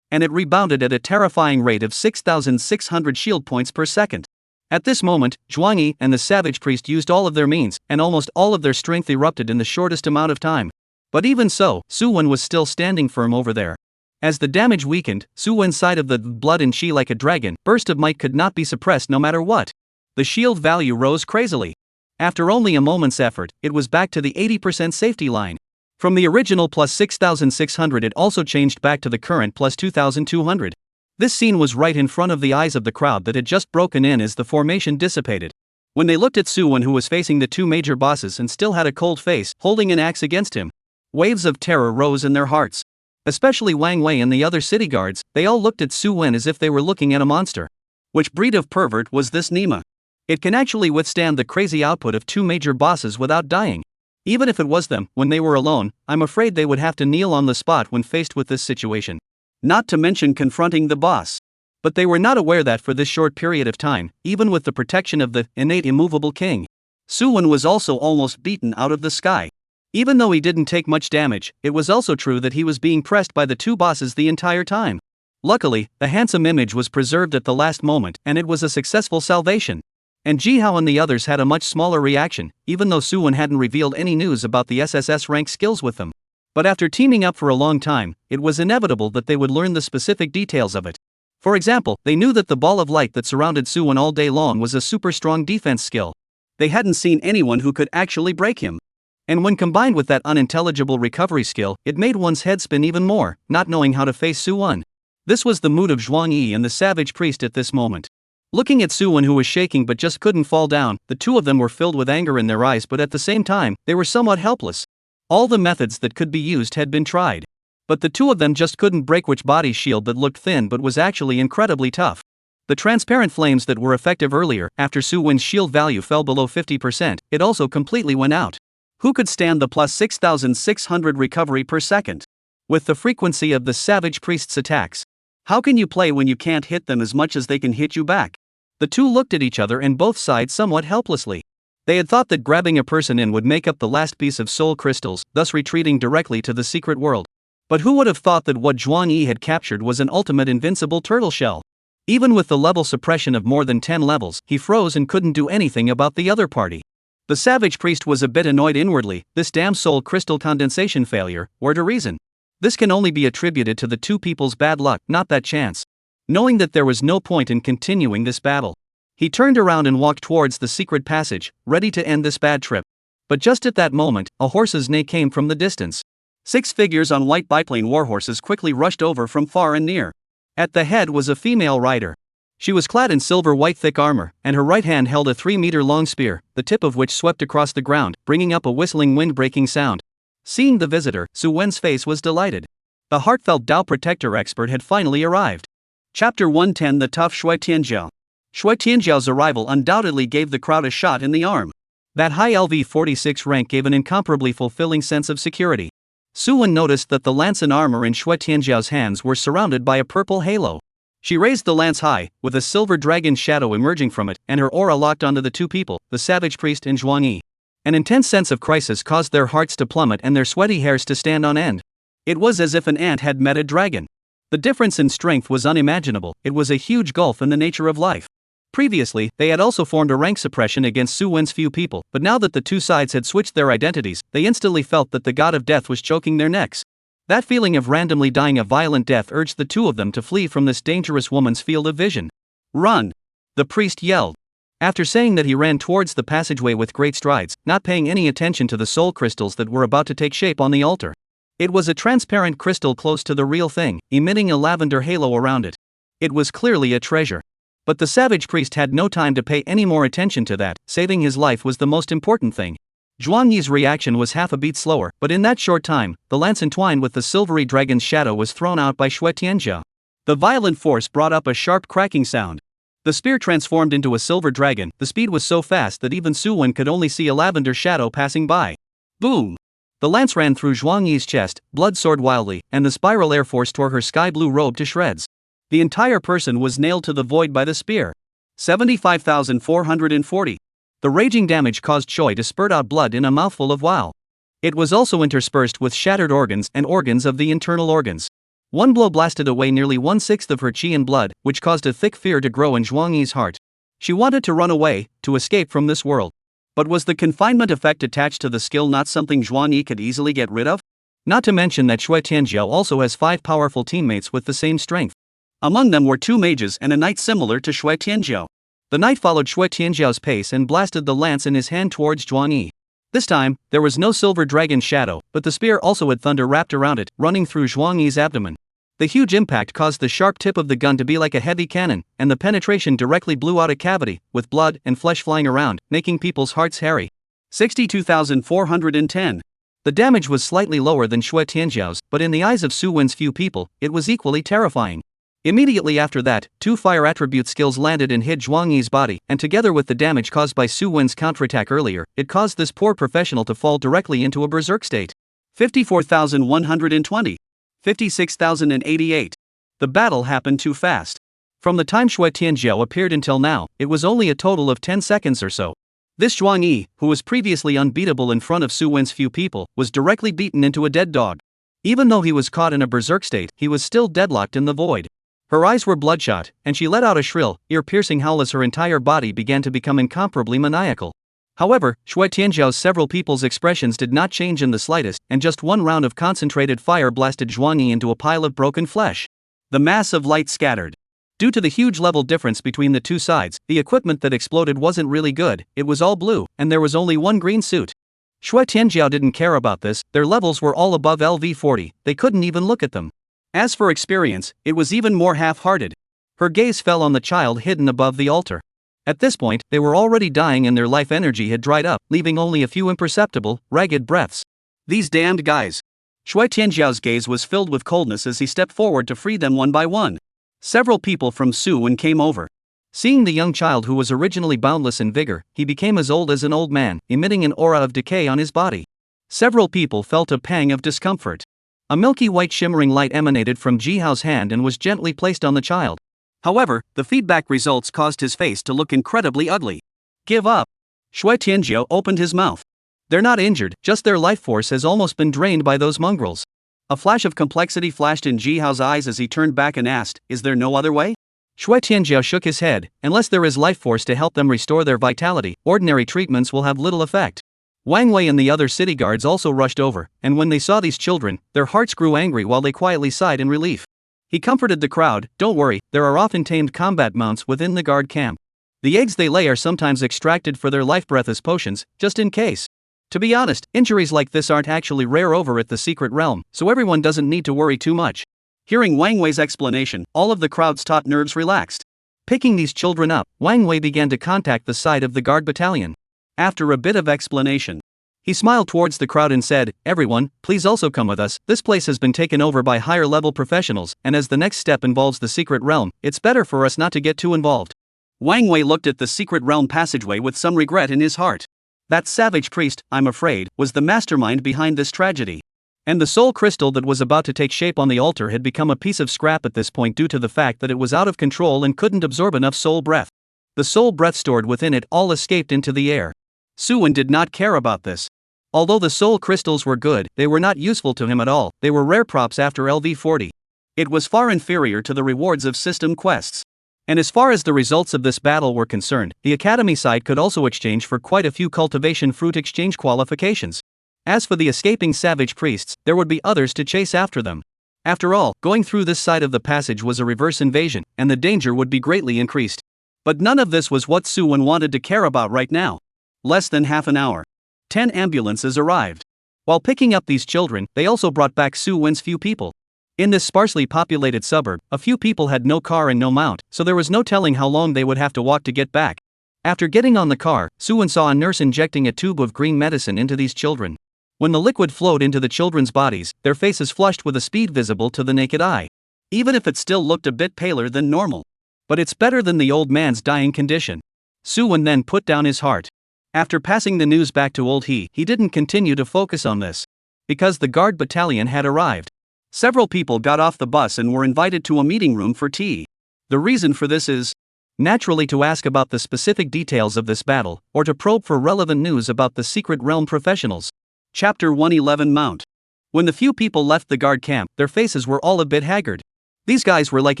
And it rebounded at a terrifying rate of 6,600 shield points per second. At this moment, Zhuangyi and the savage priest used all of their means, and almost all of their strength erupted in the shortest amount of time. But even so, Su Wen was still standing firm over there. As the damage weakened, Su Wen's side of the blood in chi like a dragon, burst of might could not be suppressed no matter what. The shield value rose crazily. After only a moment's effort, it was back to the 80% safety line. From the original plus 6,600 it also changed back to the current plus 2,200. This scene was right in front of the eyes of the crowd that had just broken in as the formation dissipated. When they looked at Su Wen, who was facing the two major bosses and still had a cold face, holding an axe against him, waves of terror rose in their hearts. Especially Wang Wei and the other city guards, they all looked at Su Wen as if they were looking at a monster. Which breed of pervert was this Nima? It can actually withstand the crazy output of two major bosses without dying. Even if it was them, when they were alone, I'm afraid they would have to kneel on the spot when faced with this situation. Not to mention confronting the boss. But they were not aware that for this short period of time, even with the protection of the innate immovable king, Su Wen was also almost beaten out of the sky. Even though he didn't take much damage, it was also true that he was being pressed by the two bosses the entire time. Luckily, the handsome image was preserved at the last moment, and it was a successful salvation. And Jihao and the others had a much smaller reaction, even though Su Wen hadn't revealed any news about the SSS rank skills with them. But after teaming up for a long time, it was inevitable that they would learn the specific details of it. For example, they knew that the ball of light that surrounded Su Wen all day long was a super strong defense skill. They hadn't seen anyone who could actually break him. And when combined with that unintelligible recovery skill, it made one's head spin even more, not knowing how to face Su Wen. This was the mood of Zhuang Yi and the savage priest at this moment. Looking at Su Wen, who was shaking but just couldn't fall down, the two of them were filled with anger in their eyes, but at the same time, they were somewhat helpless. All the methods that could be used had been tried. But the two of them just couldn't break which body's shield that looked thin but was actually incredibly tough. The transparent flames that were effective earlier, after Su Wen's shield value fell below 50%, it also completely went out. Who could stand the plus 6,600 recovery per second? With the frequency of the savage priest's attacks, how can you play when you can't hit them as much as they can hit you back? The two looked at each other and both sighed somewhat helplessly. They had thought that grabbing a person in would make up the last piece of soul crystals, thus retreating directly to the secret world. But who would have thought that what Zhuang Yi had captured was an ultimate invincible turtle shell? Even with the level suppression of more than 10 levels, he froze and couldn't do anything about the other party. The savage priest was a bit annoyed inwardly. This damn soul crystal condensation failure, where to reason? This can only be attributed to the two people's bad luck, not that chance. Knowing that there was no point in continuing this battle, he turned around and walked towards the secret passage, ready to end this bad trip. But just at that moment, a horse's neigh came from the distance. 6 figures on white biplane warhorses quickly rushed over from far and near. At the head was a female rider. She was clad in silver white thick armor, and her right hand held a 3-meter-long spear, the tip of which swept across the ground, bringing up a whistling wind-breaking sound. Seeing the visitor, Su Wen's face was delighted. The heartfelt Dao Protector expert had finally arrived. Chapter 110: The Tough Shui Tianjiao. Shui Tianjiao's arrival undoubtedly gave the crowd a shot in the arm. That high LV-46 rank gave an incomparably fulfilling sense of security. Su Wen noticed that the lance and armor in Shui Tianjiao's hands were surrounded by a purple halo. She raised the lance high, with a silver dragon shadow emerging from it, and her aura locked onto the two people, the savage priest and Zhuang Yi. An intense sense of crisis caused their hearts to plummet and their sweaty hairs to stand on end. It was as if an ant had met a dragon. The difference in strength was unimaginable. It was a huge gulf in the nature of life. Previously, they had also formed a rank suppression against Su Wen's few people, but now that the two sides had switched their identities, they instantly felt that the god of death was choking their necks. That feeling of randomly dying a violent death urged the two of them to flee from this dangerous woman's field of vision. "Run!" the priest yelled. After saying that, he ran towards the passageway with great strides, not paying any attention to the soul crystals that were about to take shape on the altar. It was a transparent crystal close to the real thing, emitting a lavender halo around it. It was clearly a treasure. But the savage priest had no time to pay any more attention to that. Saving his life was the most important thing. Zhuang Yi's reaction was half a beat slower, but in that short time, the lance entwined with the silvery dragon's shadow was thrown out by Shui Tianjiao. The violent force brought up a sharp cracking sound. The spear transformed into a silver dragon. The speed was so fast that even Su Wen could only see a lavender shadow passing by. Boom! The lance ran through Zhuang Yi's chest, blood soared wildly, and the spiral air force tore her sky blue robe to shreds. The entire person was nailed to the void by the spear. 75,440. The raging damage caused Choi to spurt out blood in a mouthful of wow. It was also interspersed with shattered organs and organs of the internal organs. One blow blasted away nearly 1/6 of her chi and blood, which caused a thick fear to grow in Zhuang Yi's heart. She wanted to run away, to escape from this world. But was the confinement effect attached to the skill not something Zhuang Yi could easily get rid of?
Not to mention that Shui Tianjiao also has 5 powerful teammates with the same strength.
Among them were 2 mages and a knight similar to Shui Tianjiao.
The knight followed Shui Tianjiao's pace and blasted the lance in his hand towards Zhuang Yi. This time, there was no silver dragon shadow, but the spear also had thunder wrapped around it, running through Zhuang Yi's abdomen. The huge impact caused the sharp tip of the gun to be like a heavy cannon, and the penetration directly blew out a cavity, with blood and flesh flying around, making people's hearts hairy.
62,410.
The damage was slightly lower than Shui Tianjiao's, but in the eyes of Su Wen's few people, it was equally terrifying. Immediately after that, 2 fire attribute skills landed and hit Zhuang Yi's body, and together with the damage caused by Su Wen's counterattack earlier, it caused this poor professional to fall directly into a berserk state.
54,120. 56,088. The battle happened too fast.
From the time Shui Tianjiao appeared until now, it was only a total of 10 seconds or so. This Zhuang Yi, who was previously unbeatable in front of Su Wen's few people, was directly beaten into a dead dog. Even though he was caught in a berserk state, he was still deadlocked in the void. Her eyes were bloodshot, and she let out a shrill, ear-piercing howl as her entire body began to become incomparably maniacal. However, Shui Tianjiao's several people's expressions did not change in the slightest, and just one round of concentrated fire blasted Zhuang Yi into a pile of broken flesh.
The mass of light scattered.
Due to the huge level difference between the two sides, the equipment that exploded wasn't really good, it was all blue, and there was only one green suit. Shui Tianjiao didn't care about this, their levels were all above LV40, they couldn't even look at them.
As for experience, it was even more half-hearted.
Her gaze fell on the child hidden above the altar. At this point, they were already dying and their life energy had dried up, leaving only a few imperceptible, ragged breaths.
These damned guys. Shui Tianjiao's gaze was filled with coldness as he stepped forward to free them one by one. Several people from Su Wen came over.
Seeing the young child who was originally boundless in vigor, he became as old as an old man, emitting an aura of decay on his body. Several people felt a pang of discomfort. A milky white shimmering light emanated from Ji Hao's hand and was gently placed on the child.
However, the feedback results caused his face to look incredibly ugly. Give up. Shui Tianjiao opened his mouth.
They're not injured, just their life force has almost been drained by those mongrels.
A flash of complexity flashed in Ji Hao's eyes as he turned back and asked, "Is there no other way?"
Shui Tianjiao shook his head. Unless there is life force to help them restore their vitality, ordinary treatments will have little effect. Wang Wei and the other city guards also rushed over, and when they saw these children, their hearts grew angry while they quietly sighed in relief. He comforted the crowd, "Don't worry, there are often tamed combat mounts within the guard camp. The eggs they lay are sometimes extracted for their life breath as potions, just in case. To be honest, injuries like this aren't actually rare over at the secret realm, so everyone doesn't need to worry too much."
Hearing Wang Wei's explanation, all of the crowd's taut nerves relaxed.
Picking these children up, Wang Wei began to contact the side of the guard battalion.
After a bit of explanation,
he smiled towards the crowd and said, "Everyone, please also come with us. This place has been taken over by higher-level professionals, and as the next step involves the secret realm, it's better for us not to get too involved."
Wang Wei looked at the secret realm passageway with some regret in his heart. That savage priest, I'm afraid, was the mastermind behind this tragedy. And the soul crystal that was about to take shape on the altar had become a piece of scrap at this point due to the fact that it was out of control and couldn't absorb enough soul breath. The soul breath stored within it all escaped into the air. Su Wen did not care about this.
Although the soul crystals were good, they were not useful to him at all, they were rare props after LV40.
It was far inferior to the rewards of system quests.
And as far as the results of this battle were concerned, the academy side could also exchange for quite a few cultivation fruit exchange qualifications. As for the escaping savage priests, there would be others to chase after them. After all, going through this side of the passage was a reverse invasion, and the danger would be greatly increased. But none of this was what Su Wen wanted to care about right now.
Less than half an hour. 10 ambulances arrived.
While picking up these children, they also brought back Su Wen's few people. In this sparsely populated suburb, a few people had no car and no mount, so there was no telling how long they would have to walk to get back. After getting on the car, Su Wen saw a nurse injecting a tube of green medicine into these children. When the liquid flowed into the children's bodies, their faces flushed with a speed visible to the naked eye.
Even if it still looked a bit paler than normal.
But it's better than the old man's dying condition. Su Wen then put down his heart. After passing the news back to old he didn't continue to focus on this. Because the guard battalion had arrived.
Several people got off the bus and were invited to a meeting room for tea. The reason for this is,
naturally, to ask about the specific details of this battle, or to probe for relevant news about the secret realm professionals.
Chapter 111 Mount.
When the few people left the guard camp, their faces were all a bit haggard. These guys were like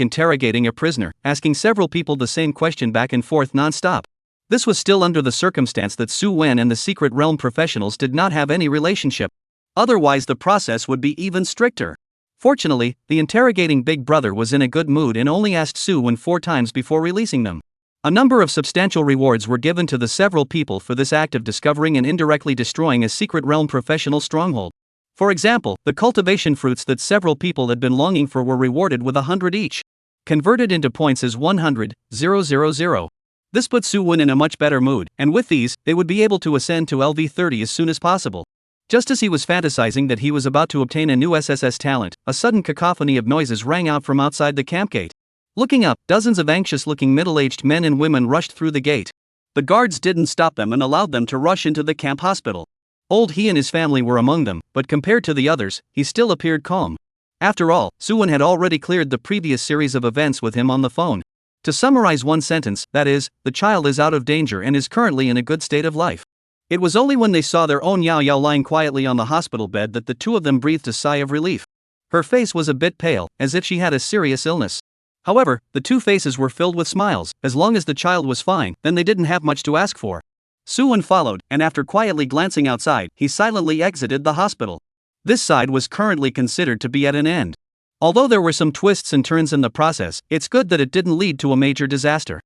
interrogating a prisoner, asking several people the same question back and forth non-stop. This was still under the circumstance that Su Wen and the secret realm professionals did not have any relationship.
Otherwise, the process would be even stricter. Fortunately, the interrogating big brother was in a good mood and only asked Su-won 4 times before releasing them. A number of substantial rewards were given to the several people for this act of discovering and indirectly destroying a secret realm professional stronghold. For example, the cultivation fruits that several people had been longing for were rewarded with 100 each. Converted into points as 100,000. This put Su-won in a much better mood, and with these, they would be able to ascend to LV30 as soon as possible. Just as he was fantasizing that he was about to obtain a new SSS talent, a sudden cacophony of noises rang out from outside the camp gate. Looking up, dozens of anxious-looking middle-aged men and women rushed through the gate. The guards didn't stop them and allowed them to rush into the camp hospital. Old He and his family were among them, but compared to the others, he still appeared calm. After all, Su-won had already cleared the previous series of events with him on the phone. To summarize one sentence, that is, the child is out of danger and is currently in a good state of life. It was only when they saw their own Yao Yao lying quietly on the hospital bed that the two of them breathed a sigh of relief. Her face was a bit pale, as if she had a serious illness. However, the two faces were filled with smiles. As long as the child was fine, then they didn't have much to ask for. Su-won followed, and after quietly glancing outside, he silently exited the hospital. This side was currently considered to be at an end. Although there were some twists and turns in the process, it's good that it didn't lead to a major disaster.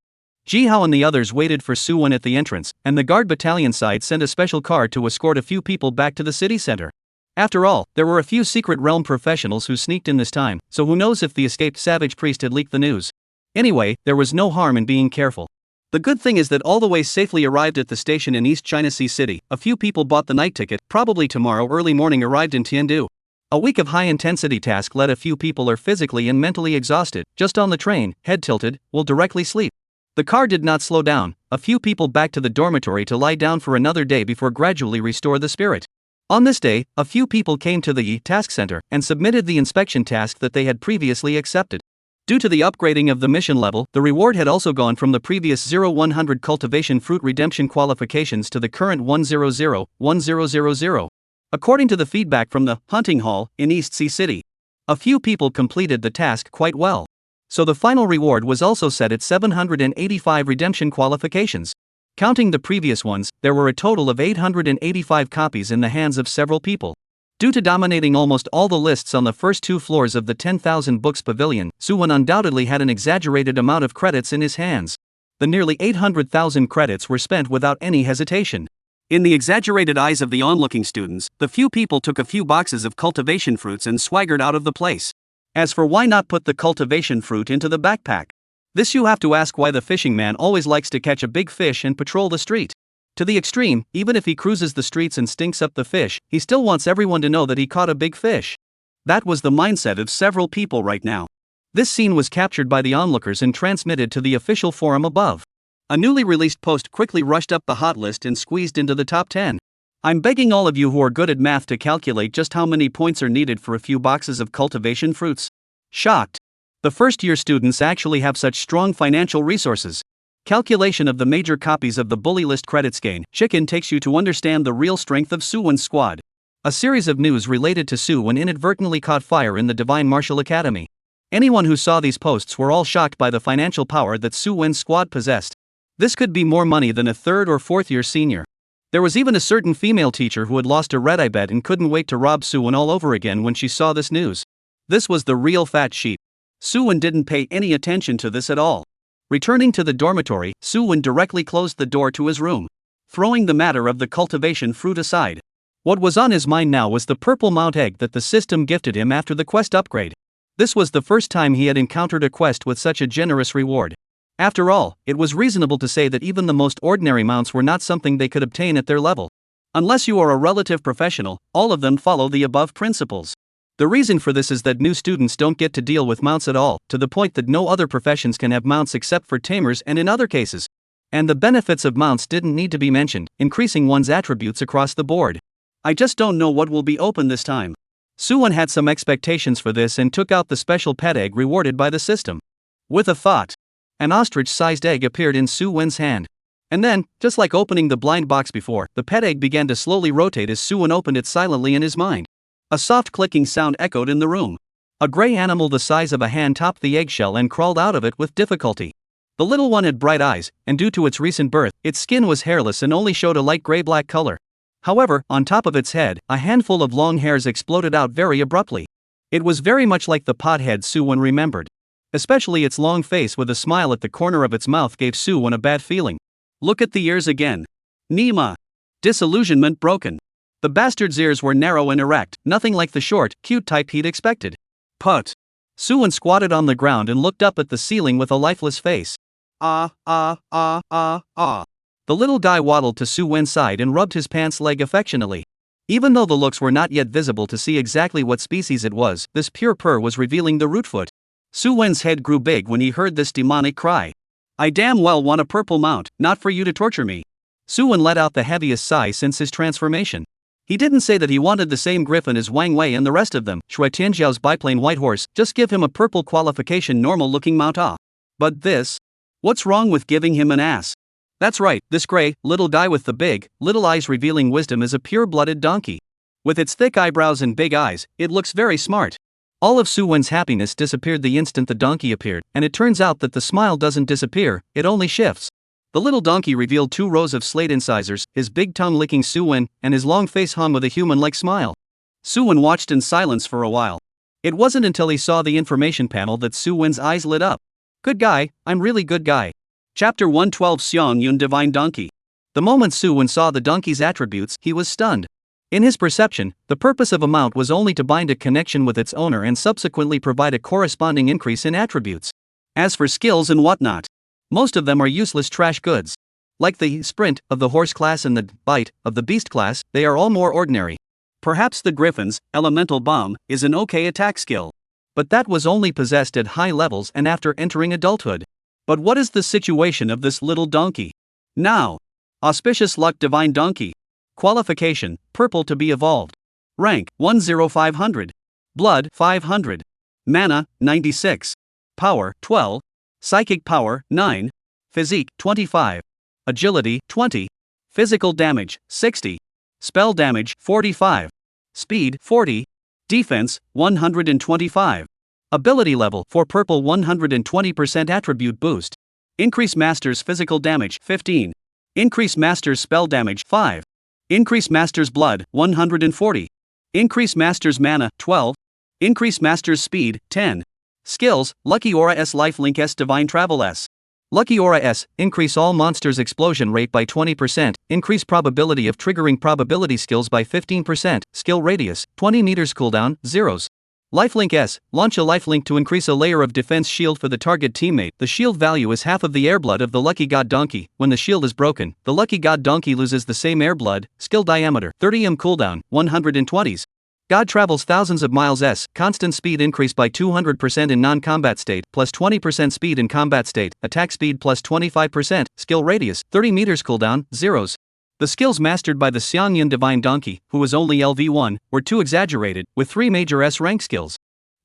Ji-hao and the others waited for Su-won at the entrance, and the guard battalion side sent a special car to escort a few people back to the city center. After all, there were a few secret realm professionals who sneaked in this time, so who knows if the escaped savage priest had leaked the news. Anyway, there was no harm in being careful. The good thing is that all the way safely arrived at the station in East China Sea City. A few people bought the night ticket, probably tomorrow early morning arrived in Tiandu. A week of high-intensity task led a few people are physically and mentally exhausted, just on the train, head tilted, will directly sleep. The car did not slow down, a few people back to the dormitory to lie down for another day before gradually restore the spirit. On this day, a few people came to the task center and submitted the inspection task that they had previously accepted. Due to the upgrading of the mission level, the reward had also gone from the previous 0-100 cultivation fruit redemption qualifications to the current 100,000. According to the feedback from the hunting hall in East Sea City, a few people completed the task quite well. So the final reward was also set at 785 redemption qualifications. Counting the previous ones, there were a total of 885 copies in the hands of several people. Due to dominating almost all the lists on the first 2 floors of the 10,000 books pavilion, Su-won undoubtedly had an exaggerated amount of credits in his hands. The nearly 800,000 credits were spent without any hesitation. In the exaggerated eyes of the onlooking students, the few people took a few boxes of cultivation fruits and swaggered out of the place. As for why not put the cultivation fruit into the backpack? This you have to ask why the fishing man always likes to catch a big fish and patrol the street. To the extreme, even if he cruises the streets and stinks up the fish, he still wants everyone to know that he caught a big fish. That was the mindset of several people right now. This scene was captured by the onlookers and transmitted to the official forum above. A newly released post quickly rushed up the hot list and squeezed into the top 10. I'm begging all of you who are good at math to calculate just how many points are needed for a few boxes of cultivation fruits. Shocked. The first-year students actually have such strong financial resources. Calculation of the major copies of the bully list credits gain chicken takes you to understand the real strength of Su-won's squad. A series of news related to Su-won inadvertently caught fire in the Divine Martial Academy. Anyone who saw these posts were all shocked by the financial power that Su-won's squad possessed. This could be more money than a 3rd or 4th year senior. There was even a certain female teacher who had lost a red-eye bet and couldn't wait to rob Su-won all over again when she saw this news. This was the real fat sheep. Su-won didn't pay any attention to this at all. Returning to the dormitory, Su-won directly closed the door to his room, throwing the matter of the cultivation fruit aside. What was on his mind now was the purple mount egg that the system gifted him after the quest upgrade. This was the first time he had encountered a quest with such a generous reward. After all, it was reasonable to say that even the most ordinary mounts were not something they could obtain at their level. Unless you are a relative professional, all of them follow the above principles. The reason for this is that new students don't get to deal with mounts at all, to the point that no other professions can have mounts except for tamers and in other cases. And the benefits of mounts didn't need to be mentioned, increasing one's attributes across the board. I just don't know what will be open this time. Su-won had some expectations for this and took out the special pet egg rewarded by the system. With a thought, an ostrich-sized egg appeared in Su-won's hand. And then, just like opening the blind box before, the pet egg began to slowly rotate as Su-won opened it silently in his mind. A soft clicking sound echoed in the room. A gray animal the size of a hand topped the eggshell and crawled out of it with difficulty. The little one had bright eyes, and due to its recent birth, its skin was hairless and only showed a light gray-black color. However, on top of its head, a handful of long hairs exploded out very abruptly. It was very much like the pothead Suwon remembered. Especially its long face with a smile at the corner of its mouth gave Suwon a bad feeling. Look at the ears again. Nima. Disillusionment broken. The bastard's ears were narrow and erect, nothing like the short, cute type he'd expected. Put. Suwon squatted on the ground and looked up at the ceiling with a lifeless face. The little guy waddled to Suwon's side and rubbed his pants leg affectionately. Even though the looks were not yet visible to see exactly what species it was, this pure purr was revealing the rootfoot. Suwon's head grew big when he heard this demonic cry. I damn well want a purple mount, not for you to torture me. Suwon let out the heaviest sigh since his transformation. He didn't say that he wanted the same griffin as Wang Wei and the rest of them. Shui Tianjiao's biplane white horse, just give him a purple qualification normal looking mount. But this? What's wrong with giving him an ass? That's right, this gray, little guy with the big, little eyes revealing wisdom is a pure-blooded donkey. With its thick eyebrows and big eyes, it looks very smart. All of Suwon's happiness disappeared the instant the donkey appeared, and it turns out that the smile doesn't disappear, it only shifts. The little donkey revealed 2 rows of slate incisors, his big tongue licking Suwon, and his long face hung with a human-like smile. Suwon watched in silence for a while. It wasn't until he saw the information panel that Suwon's eyes lit up. Good guy, I'm really good guy. Chapter 112 Xiong Yun Divine Donkey. The moment Suwon saw the donkey's attributes, he was stunned. In his perception, the purpose of a mount was only to bind a connection with its owner and subsequently provide a corresponding increase in attributes. As for skills and whatnot, most of them are useless trash goods. Like the sprint of the horse class and the bite of the beast class, they are all more ordinary. Perhaps the griffin's elemental bomb is an okay attack skill. But that was only possessed at high levels and after entering adulthood. But what is the situation of this little donkey? Now. Auspicious luck divine donkey. Qualification, purple to be evolved. Rank, 10500. Blood, 500. Mana, 96. Power, 12. Psychic power, 9. Physique, 25. Agility, 20. Physical damage, 60. Spell damage, 45. Speed, 40. Defense, 125. Ability level for purple 120% attribute boost. Increase master's physical damage 15. Increase master's spell damage 5. Increase master's blood 140. Increase master's mana 12. Increase master's speed 10. Skills Lucky Aura S Lifelink S Divine Travel S. Lucky Aura S, increase all monsters' explosion rate by 20%, increase probability of triggering probability skills by 15%, skill radius, 20 meters cooldown, zeros. Lifelink S, launch a lifelink to increase a layer of defense shield for the target teammate. The shield value is half of the airblood of the Lucky God Donkey. When the shield is broken, the Lucky God Donkey loses the same airblood, skill diameter, 30 cooldown, 120s. God travels thousands of miles s, constant speed increase by 200% in non-combat state, plus 20% speed in combat state, attack speed plus 25%, skill radius, 30 meters cooldown, zeros. The skills mastered by the Xiangyun Divine Donkey, who was only LV1, were too exaggerated, with 3 major S-rank skills.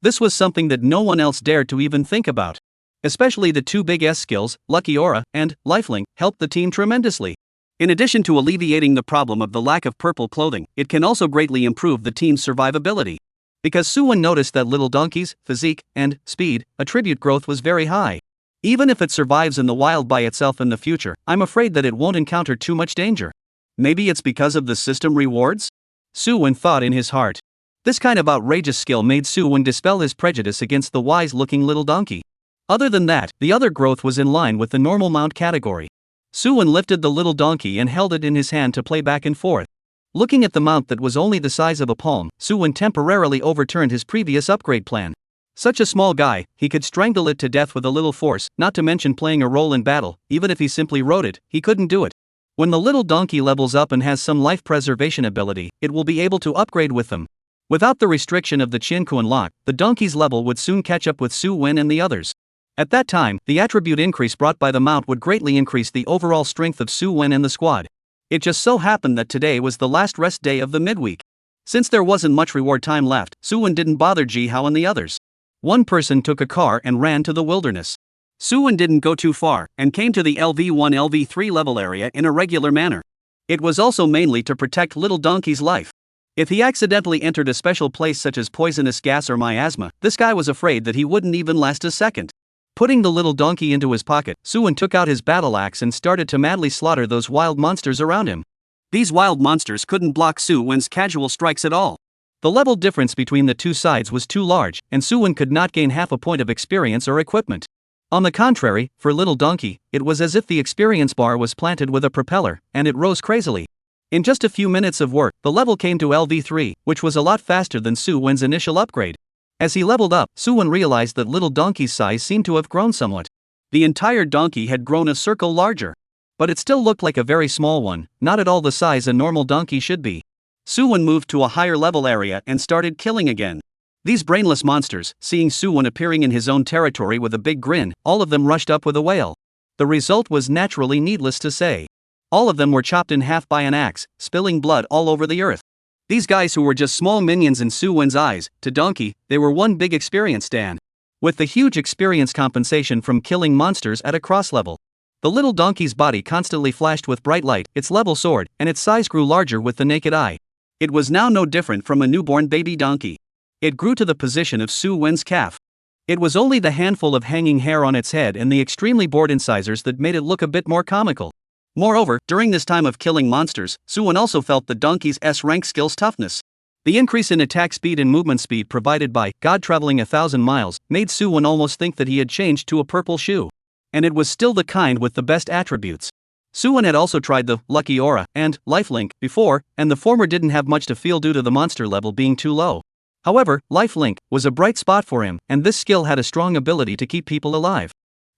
This was something that no one else dared to even think about. Especially the 2 big S skills, Lucky Aura and Lifelink, helped the team tremendously. In addition to alleviating the problem of the lack of purple clothing, it can also greatly improve the team's survivability. Because Suwon noticed that little donkey's physique and speed attribute growth was very high. Even if it survives in the wild by itself in the future, I'm afraid that it won't encounter too much danger. Maybe it's because of the system rewards? Suwon thought in his heart. This kind of outrageous skill made Suwon dispel his prejudice against the wise-looking little donkey. Other than that, the other growth was in line with the normal mount category. Suwon lifted the little donkey and held it in his hand to play back and forth. Looking at the mount that was only the size of a palm, Suwon temporarily overturned his previous upgrade plan. Such a small guy, he could strangle it to death with a little force, not to mention playing a role in battle. Even if he simply rode it, he couldn't do it. When the little donkey levels up and has some life preservation ability, it will be able to upgrade with them. Without the restriction of the Chinkuan lock, the donkey's level would soon catch up with Suwon and the others. At that time, the attribute increase brought by the mount would greatly increase the overall strength of Suwon and the squad. It just so happened that today was the last rest day of the midweek. Since there wasn't much reward time left, Suwon didn't bother Jihao and the others. One person took a car and ran to the wilderness. Suwon didn't go too far, and came to the LV1-LV3 level area in a regular manner. It was also mainly to protect little donkey's life. If he accidentally entered a special place such as poisonous gas or miasma, this guy was afraid that he wouldn't even last a second. Putting the little donkey into his pocket, Suwon took out his battle axe and started to madly slaughter those wild monsters around him. These wild monsters couldn't block Su-Wen's casual strikes at all.
The level difference between the two sides was too large, and Su-Wen could not gain half a point of experience or equipment. On the contrary, for Little Donkey, it was as if the experience bar was planted with a propeller, and it rose crazily. In just a few minutes of work, the level came to LV3, which was a lot faster than Su-Wen's initial upgrade. As he leveled up, Su-Wen realized that Little Donkey's size seemed to have grown somewhat.
The entire donkey had grown a circle larger.
But it still looked like a very small one, not at all the size a normal donkey should be.
Su-Wen moved to a higher level area and started killing again. These brainless monsters, seeing Su-Wen appearing in his own territory with a big grin, all of them rushed up with a wail. The result was naturally needless to say. All of them were chopped in half by an axe, spilling blood all over the earth. These guys who were just small minions in Su-Wen's eyes, to Donkey, they were one big experience stand. With the huge experience compensation from killing monsters at a cross level. The little donkey's body constantly flashed with bright light, its level soared, and its size grew larger with the naked eye. It was now no different from a newborn baby donkey. It grew to the position of Su-Wen's calf. It was only the handful of hanging hair on its head and the extremely bored incisors that made it look a bit more comical. Moreover, during this time of killing monsters, Su-Wen also felt the donkey's S-rank skill's toughness. The increase in attack speed and movement speed provided by God traveling 1,000 miles made Su-Wen almost think that he had changed to a purple shoe. And it was still the kind with the best attributes. Su-Wen had also tried the Lucky Aura and Lifelink before, and the former didn't have much to feel due to the monster level being too low. However, Lifelink was a bright spot for him, and this skill had a strong ability to keep people alive.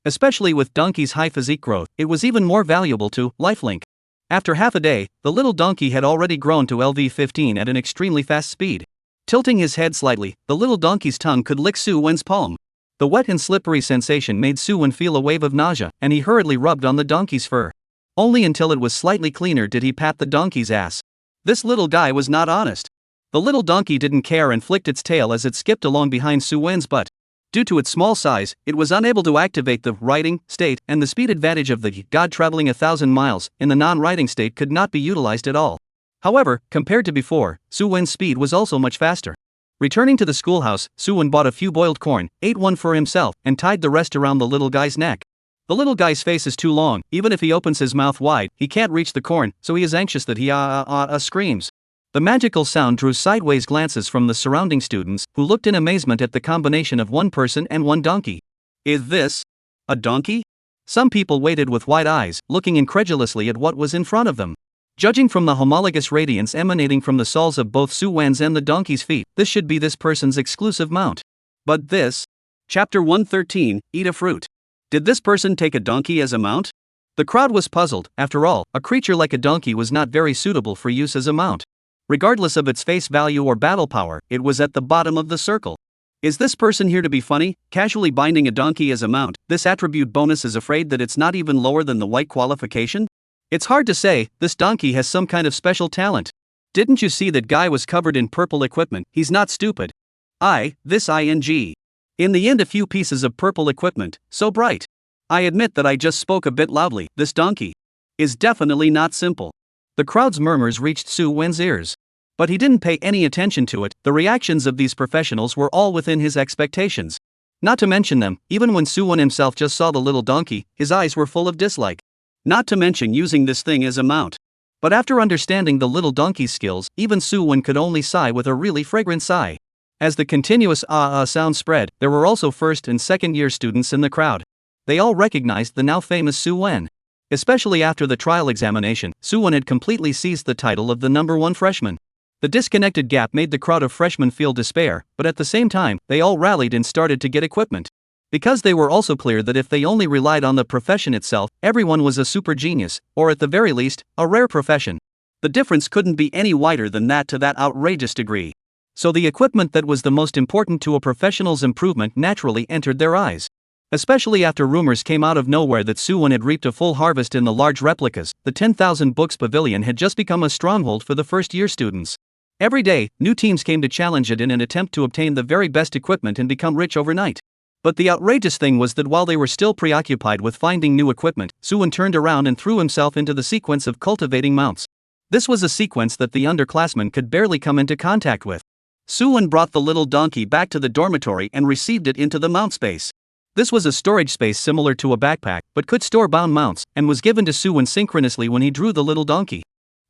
Especially with Donkey's high physique growth, it was even more valuable to Lifelink. After half a day, the little donkey had already grown to LV15 at an extremely fast speed. Tilting his head slightly, the little donkey's tongue could lick Su-Wen's palm. The wet and slippery sensation made Su-Wen feel a wave of nausea, and he hurriedly rubbed on the donkey's fur. Only until it was slightly cleaner did he pat the donkey's ass. This little guy was not honest. The little donkey didn't care and flicked its tail as it skipped along behind Su-Wen's butt. Due to its small size, it was unable to activate the riding state, and the speed advantage of the God traveling 1,000 miles in the non-riding state could not be utilized at all. However, compared to before, Su-Wen's speed was also much faster. Returning to the schoolhouse, Su-Wen bought a few boiled corn, ate one for himself, and tied the rest around the little guy's neck. The little guy's face is too long, even if he opens his mouth wide, he can't reach the corn, so he is anxious that he screams. The magical sound drew sideways glances from the surrounding students, who looked in amazement at the combination of one person and one donkey. Is this a donkey?
Some people waited with wide eyes, looking incredulously at what was in front of them. Judging from the homologous radiance emanating from the soles of both Su-Wen's and the donkey's feet, this should be this person's exclusive mount.
But this? Chapter 113, Eat a Fruit. Did this person take a donkey as a mount?
The crowd was puzzled. After all, a creature like a donkey was not very suitable for use as a mount. Regardless of its face value or battle power, it was at the bottom of the circle.
Is this person here to be funny, casually binding a donkey as a mount? This attribute bonus is afraid that it's not even lower than the white qualification?
It's hard to say, this donkey has some kind of special talent. Didn't you see that guy was covered in purple equipment? He's not stupid.
This ing. In the end, a few pieces of purple equipment, so bright. I admit that I just spoke a bit loudly. This donkey is definitely not simple.
The crowd's murmurs reached Su-Wen's ears. But he didn't pay any attention to it. The reactions of these professionals were all within his expectations. Not to mention them, even when Su-Wen himself just saw the little donkey, his eyes were full of dislike.
Not to mention using this thing as a mount.
But after understanding the little donkey's skills, even Su-Wen could only sigh with a really fragrant sigh. As the continuous sound spread, there were also first and second year students in the crowd. They all recognized the now famous Su-Wen. Especially after the trial examination, Su-Wen had completely seized the title of the #1 freshman. The disconnected gap made the crowd of freshmen feel despair, but at the same time, they all rallied and started to get equipment. Because they were also clear that if they only relied on the profession itself, everyone was a super genius, or at the very least, a rare profession.
The difference couldn't be any wider than that to that outrageous degree.
So the equipment that was the most important to a professional's improvement naturally entered their eyes. Especially after rumors came out of nowhere that Su-Wen had reaped a full harvest in the large replicas, the 10,000 books pavilion had just become a stronghold for the first-year students. Every day, new teams came to challenge it in an attempt to obtain the very best equipment and become rich overnight. But the outrageous thing was that while they were still preoccupied with finding new equipment, Su-Wen turned around and threw himself into the sequence of cultivating mounts. This was a sequence that the underclassmen could barely come into contact with.
Su-Wen brought the little donkey back to the dormitory and received it into the mount space.
This was a storage space similar to a backpack, but could store bound mounts, and was given to Su-Wen synchronously when he drew the little donkey.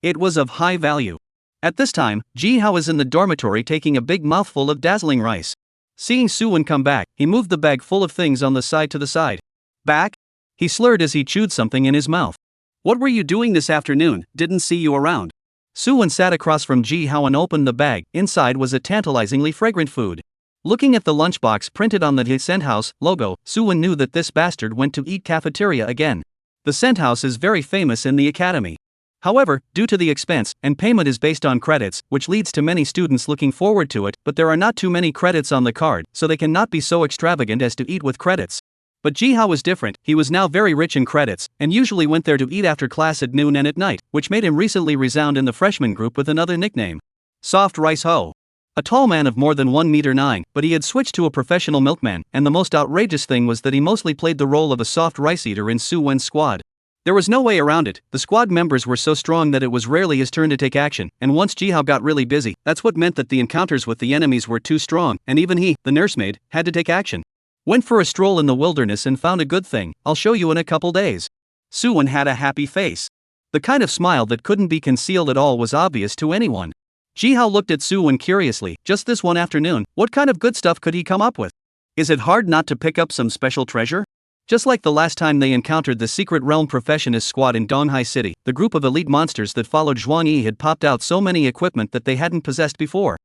It was of high value. At this time, Ji Hao is in the dormitory taking a big mouthful of dazzling rice. Seeing Suwon come back, he moved the bag full of things on the side to the side. Back? He slurred as he chewed something in his mouth. What were you doing this afternoon? Didn't see you around. Suwon sat across from Ji Hao and opened the bag. Inside was a tantalizingly fragrant food. Looking at the lunchbox printed on the Scent House logo, Suwon knew that this bastard went to eat cafeteria again. The Scent House is very famous in the academy. However, due to the expense, and payment is based on credits, which leads to many students looking forward to it, but there are not too many credits on the card, so they cannot be so extravagant as to eat with credits. But Ji Hao was different. He was now very rich in credits, and usually went there to eat after class at noon and at night, which made him recently resound in the freshman group with another nickname. Soft Rice Ho. A tall man of more than 1 meter 9, but he had switched to a professional milkman, and the most outrageous thing was that he mostly played the role of a soft rice eater in Suwon's squad. There was no way around it. The squad members were so strong that it was rarely his turn to take action, and once Ji Hao got really busy, that's what meant that the encounters with the enemies were too strong, and even he, the nursemaid, had to take action. Went for a stroll in the wilderness and found a good thing. I'll show you in a couple days. Suwon had a happy face. The kind of smile that couldn't be concealed at all was obvious to anyone. Ji Hao looked at Suwon curiously. Just this one afternoon, what kind of good stuff could he come up with? Is it hard not to pick up some special treasure? Just like the last time they encountered the Secret Realm Professionist Squad in Donghai City, the group of elite monsters that followed Zhuang Yi had popped out so many equipment that they hadn't possessed before.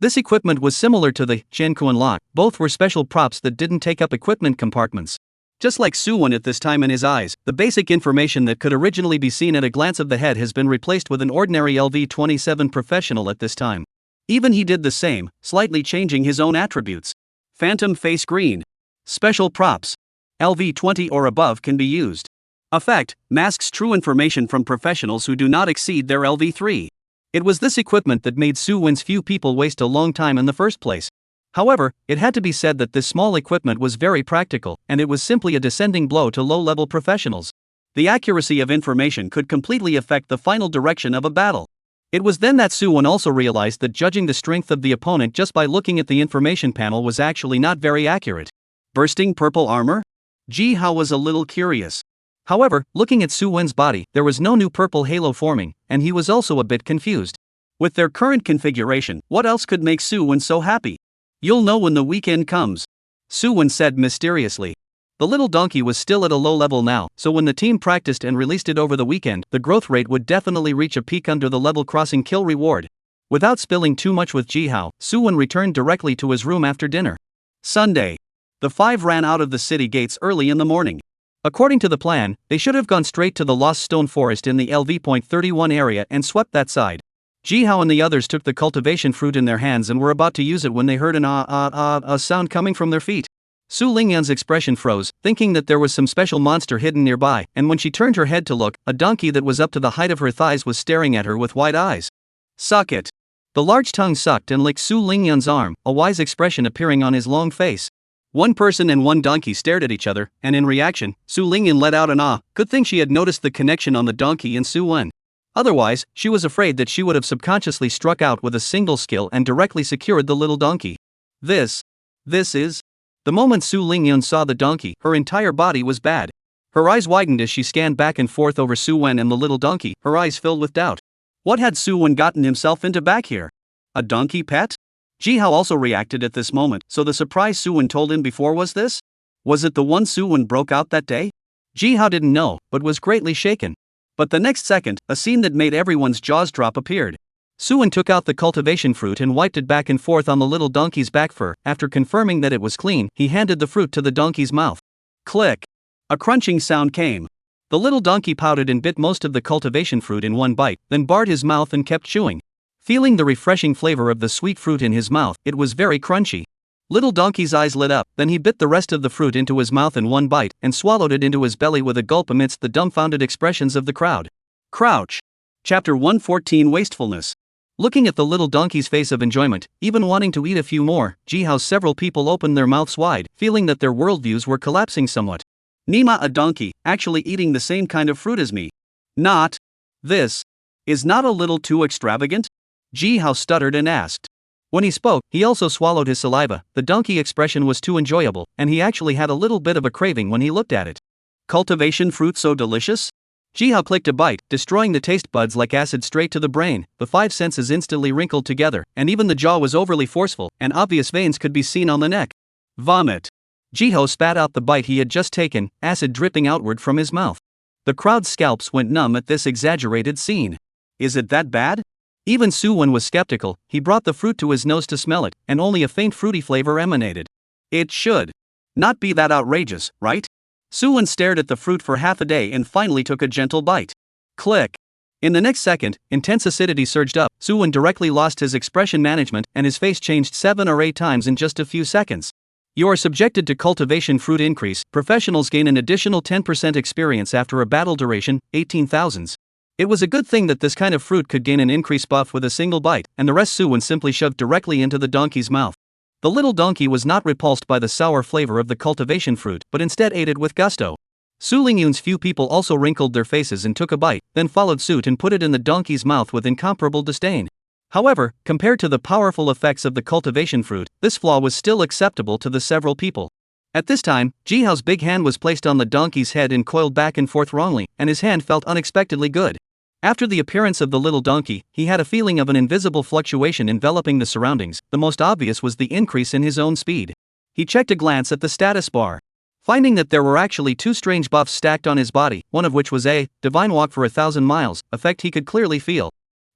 This equipment was similar to the Zhenkuan Lock. Both were special props that didn't take up equipment compartments. Just like Suwon at this time in his eyes, the basic information that could originally be seen at a glance of the head has been replaced with an ordinary LV-27 professional at this time. Even he did the same, slightly changing his own attributes. Phantom face green. Special props. LV-20 or above can be used. Effect, masks true information from professionals who do not exceed their LV-3. It was this equipment that made Suwon's few people waste a long time in the first place. However, it had to be said that this small equipment was very practical, and it was simply a descending blow to low-level professionals. The accuracy of information could completely affect the final direction of a battle. It was then that Suwon also realized that judging the strength of the opponent just by looking at the information panel was actually not very accurate. Bursting purple armor? Ji Hao was a little curious. However, looking at Suwon's body, there was no new purple halo forming, and he was also a bit confused. With their current configuration, what else could make Suwon so happy? You'll know when the weekend comes, Suwon said mysteriously. The little donkey was still at a low level now, so when the team practiced and released it over the weekend, the growth rate would definitely reach a peak under the level crossing kill reward. Without spilling too much with Ji Hao, Suwon returned directly to his room after dinner. Sunday. The five ran out of the city gates early in the morning. According to the plan, they should have gone straight to the Lost Stone Forest in the LV.31 area and swept that side. Ji Hao and the others took the cultivation fruit in their hands and were about to use it when they heard an sound coming from their feet. Su Lingyan's expression froze, thinking that there was some special monster hidden nearby, and when she turned her head to look, a donkey that was up to the height of her thighs was staring at her with wide eyes. Suck it. The large tongue sucked and licked Su Lingyan's arm, a wise expression appearing on his long face. One person and one donkey stared at each other, and in reaction, Su Lingyan let out an ah. Good thing she had noticed the connection on the donkey and Su Wen. Otherwise, she was afraid that she would have subconsciously struck out with a single skill and directly secured the little donkey. This is... The moment Su Lingyan saw the donkey, her entire body was bad. Her eyes widened as she scanned back and forth over Su Wen and the little donkey, her eyes filled with doubt. What had Su Wen gotten himself into back here? A donkey pet? Ji Hao also reacted at this moment, so the surprise Su Wen told him before was this? Was it the one Su Wen broke out that day? Ji Hao didn't know, but was greatly shaken. But the next second, a scene that made everyone's jaws drop appeared. Suwon took out the cultivation fruit and wiped it back and forth on the little donkey's back fur. After confirming that it was clean, he handed the fruit to the donkey's mouth. Click! A crunching sound came. The little donkey pouted and bit most of the cultivation fruit in one bite, then barred his mouth and kept chewing. Feeling the refreshing flavor of the sweet fruit in his mouth, it was very crunchy. Little donkey's eyes lit up, then he bit the rest of the fruit into his mouth in one bite, and swallowed it into his belly with a gulp amidst the dumbfounded expressions of the crowd. Crouch. Chapter 114 Wastefulness. Looking at the little donkey's face of enjoyment, even wanting to eat a few more, Ji Hao's several people opened their mouths wide, feeling that their worldviews were collapsing somewhat. Nima, a donkey, actually eating the same kind of fruit as me. Not. This. Is not a little too extravagant? Ji Hao stuttered and asked. When he spoke, he also swallowed his saliva. The donkey expression was too enjoyable, and he actually had a little bit of a craving when he looked at it. Cultivation fruit so delicious? Jihao clicked a bite, destroying the taste buds like acid straight to the brain. The five senses instantly wrinkled together, and even the jaw was overly forceful, and obvious veins could be seen on the neck. Vomit. Jihao spat out the bite he had just taken, acid dripping outward from his mouth. The crowd's scalps went numb at this exaggerated scene. Is it that bad? Even Suwon was skeptical. He brought the fruit to his nose to smell it, and only a faint fruity flavor emanated. It should not be that outrageous, right? Suwon stared at the fruit for half a day and finally took a gentle bite. Click. In the next second, intense acidity surged up. Suwon directly lost his expression management and his face changed 7 or 8 times in just a few seconds. You are subjected to cultivation fruit increase. Professionals gain an additional 10% experience after a battle duration, 18,000s. It was a good thing that this kind of fruit could gain an increase buff with a single bite, and the rest Suwon simply shoved directly into the donkey's mouth. The little donkey was not repulsed by the sour flavor of the cultivation fruit, but instead ate it with gusto. Su Lingyun's few people also wrinkled their faces and took a bite, then followed suit and put it in the donkey's mouth with incomparable disdain. However, compared to the powerful effects of the cultivation fruit, this flaw was still acceptable to the several people. At this time, Jihao's big hand was placed on the donkey's head and coiled back and forth wrongly, and his hand felt unexpectedly good. After the appearance of the little donkey, he had a feeling of an invisible fluctuation enveloping the surroundings. The most obvious was the increase in his own speed. He checked a glance at the status bar. Finding that there were actually 2 strange buffs stacked on his body, one of which was a divine walk for 1,000 miles, effect he could clearly feel.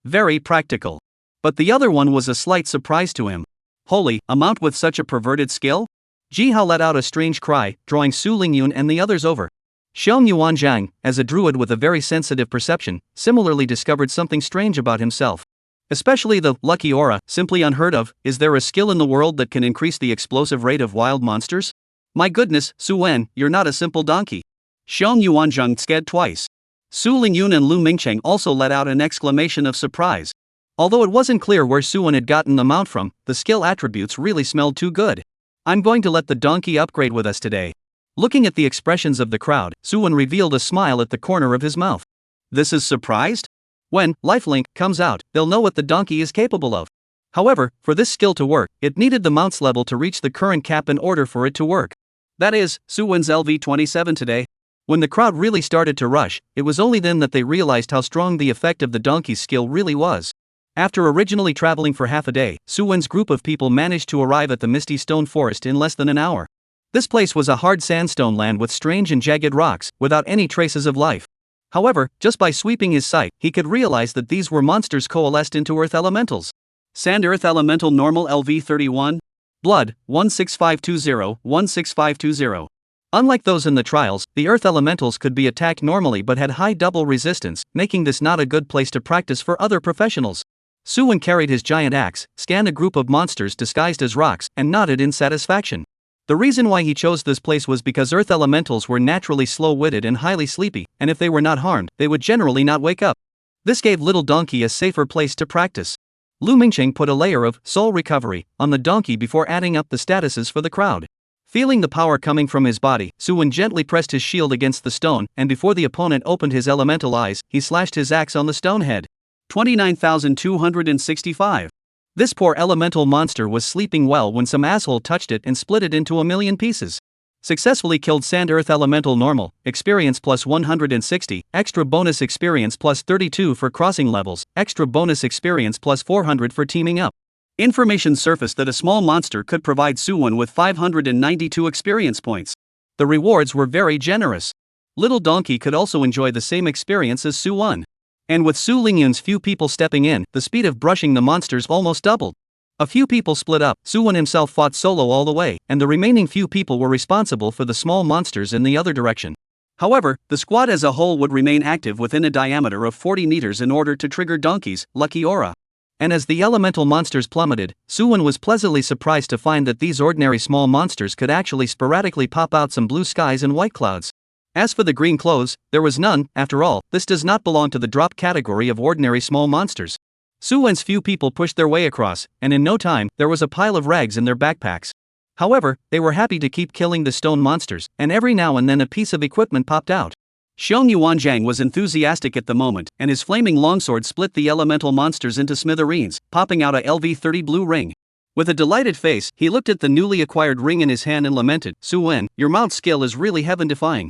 Very practical. But the other one was a slight surprise to him. Holy, a mount with such a perverted skill? Jihao let out a strange cry, drawing Su Lingyun and the others over. Xiong Yuanzhang, as a druid with a very sensitive perception, similarly discovered something strange about himself. Especially the lucky aura, simply unheard of. Is there a skill in the world that can increase the explosive rate of wild monsters? My goodness, Su Wen, you're not a simple donkey. Xiong Yuanzhang scared twice. Su Lingyun and Lu Mingcheng also let out an exclamation of surprise. Although it wasn't clear where Su Wen had gotten the mount from, the skill attributes really smelled too good. I'm going to let the donkey upgrade with us today. Looking at the expressions of the crowd, Suwon revealed a smile at the corner of his mouth. This is surprised? When Lifelink comes out, they'll know what the donkey is capable of. However, for this skill to work, it needed the mount's level to reach the current cap in order for it to work. That is, Suwon's LV27 today. When the crowd really started to rush, it was only then that they realized how strong the effect of the donkey's skill really was. After originally traveling for half a day, Suwon's group of people managed to arrive at the Misty Stone Forest in less than an hour. This place was a hard sandstone land with strange and jagged rocks, without any traces of life. However, just by sweeping his sight, he could realize that these were monsters coalesced into earth elementals. Sand Earth Elemental Normal LV31. Blood, 16520. Unlike those in the trials, the earth elementals could be attacked normally but had high double resistance, making this not a good place to practice for other professionals. Suwon carried his giant axe, scanned a group of monsters disguised as rocks, and nodded in satisfaction. The reason why he chose this place was because earth elementals were naturally slow-witted and highly sleepy, and if they were not harmed, they would generally not wake up. This gave Little Donkey a safer place to practice. Lu Mingcheng put a layer of soul recovery on the donkey before adding up the statuses for the crowd. Feeling the power coming from his body, Suwon gently pressed his shield against the stone, and before the opponent opened his elemental eyes, he slashed his axe on the stone head. 29,265. This poor elemental monster was sleeping well when some asshole touched it and split it into a million pieces. Successfully killed Sand Earth Elemental Normal, experience plus 160, extra bonus experience plus 32 for crossing levels, extra bonus experience plus 400 for teaming up. Information surfaced that a small monster could provide Suwon with 592 experience points. The rewards were very generous. Little Donkey could also enjoy the same experience as Suwon. And with Su Lingyun's few people stepping in, the speed of brushing the monsters almost doubled. A few people split up. Suwon himself fought solo all the way, and the remaining few people were responsible for the small monsters in the other direction. However, the squad as a whole would remain active within a diameter of 40 meters in order to trigger Donkey's lucky aura. And as the elemental monsters plummeted, Suwon was pleasantly surprised to find that these ordinary small monsters could actually sporadically pop out some blue skies and white clouds. As for the green clothes, there was none. After all, this does not belong to the drop category of ordinary small monsters. Suwon's few people pushed their way across, and in no time, there was a pile of rags in their backpacks. However, they were happy to keep killing the stone monsters, and every now and then a piece of equipment popped out. Xiong Yuanzhang was enthusiastic at the moment, and his flaming longsword split the elemental monsters into smithereens, popping out a LV30 blue ring. With a delighted face, he looked at the newly acquired ring in his hand and lamented, "Suwen, your mount skill is really heaven-defying.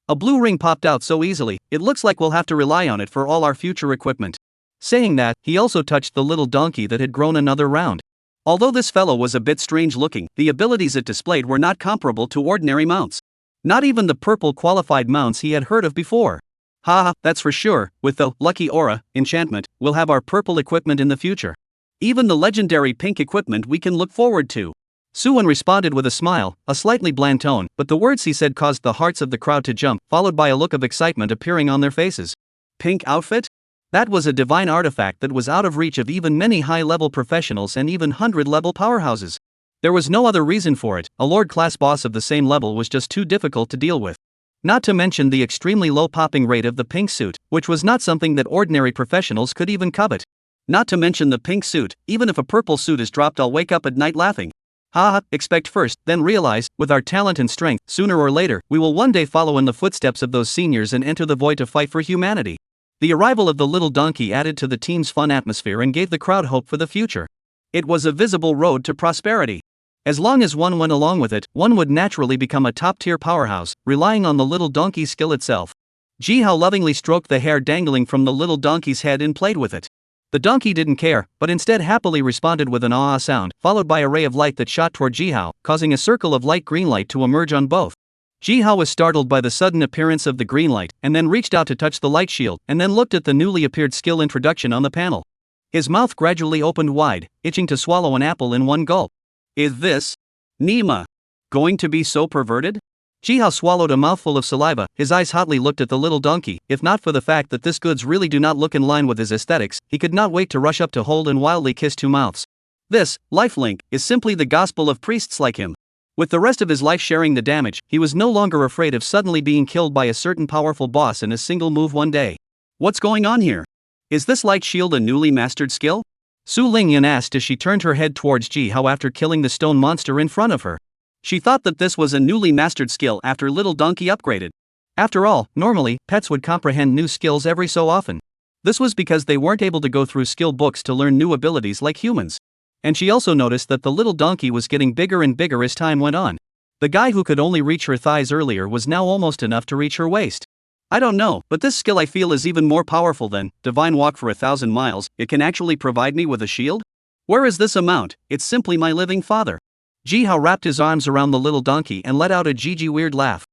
A blue ring popped out so easily, it looks like we'll have to rely on it for all our future equipment. Saying that, he also touched the little donkey that had grown another round. Although this fellow was a bit strange looking, the abilities it displayed were not comparable to ordinary mounts. Not even the purple qualified mounts he had heard of before. Haha, that's for sure, with the lucky aura enchantment, we'll have our purple equipment in the future. Even the legendary pink equipment we can look forward to. Suwon responded with a smile, a slightly bland tone, but the words he said caused the hearts of the crowd to jump, followed by a look of excitement appearing on their faces. Pink outfit? That was a divine artifact that was out of reach of even many high-level professionals and even 100-level powerhouses. There was no other reason for it, a Lord-class boss of the same level was just too difficult to deal with. Not to mention the extremely low popping rate of the pink suit, which was not something that ordinary professionals could even covet. Not to mention the pink suit, even if a purple suit is dropped I'll wake up at night laughing. Haha, expect first, then realize, with our talent and strength, sooner or later, we will one day follow in the footsteps of those seniors and enter the void to fight for humanity. The arrival of the little donkey added to the team's fun atmosphere and gave the crowd hope for the future. It was a visible road to prosperity. As long as one went along with it, one would naturally become a top-tier powerhouse, relying on the little donkey's skill itself. Jihao lovingly stroked the hair dangling from the little donkey's head and played with it. The donkey didn't care, but instead happily responded with an ah sound, followed by a ray of light that shot toward Jihao, causing a circle of light green light to emerge on both. Jihao was startled by the sudden appearance of the green light, and then reached out to touch the light shield, and then looked at the newly appeared skill introduction on the panel. His mouth gradually opened wide, itching to swallow an apple in one gulp. Is this, Nima, going to be so perverted? Jihao swallowed a mouthful of saliva, his eyes hotly looked at the little donkey. If not for the fact that this goods really do not look in line with his aesthetics, he could not wait to rush up to hold and wildly kiss two mouths. This, lifelink, is simply the gospel of priests like him. With the rest of his life sharing the damage, he was no longer afraid of suddenly being killed by a certain powerful boss in a single move one day. What's going on here? Is this light shield a newly mastered skill? Su Lingyan asked as she turned her head towards Jihao after killing the stone monster in front of her. She thought that this was a newly mastered skill after Little Donkey upgraded. After all, normally, pets would comprehend new skills every so often. This was because they weren't able to go through skill books to learn new abilities like humans. And she also noticed that the little donkey was getting bigger and bigger as time went on. The guy who could only reach her thighs earlier was now almost enough to reach her waist. I don't know, but this skill I feel is even more powerful than Divine Walk for 1,000 miles. It can actually provide me with a shield? Where is this amount? It's simply my living father. Jihao wrapped his arms around the little donkey and let out a Gigi weird laugh.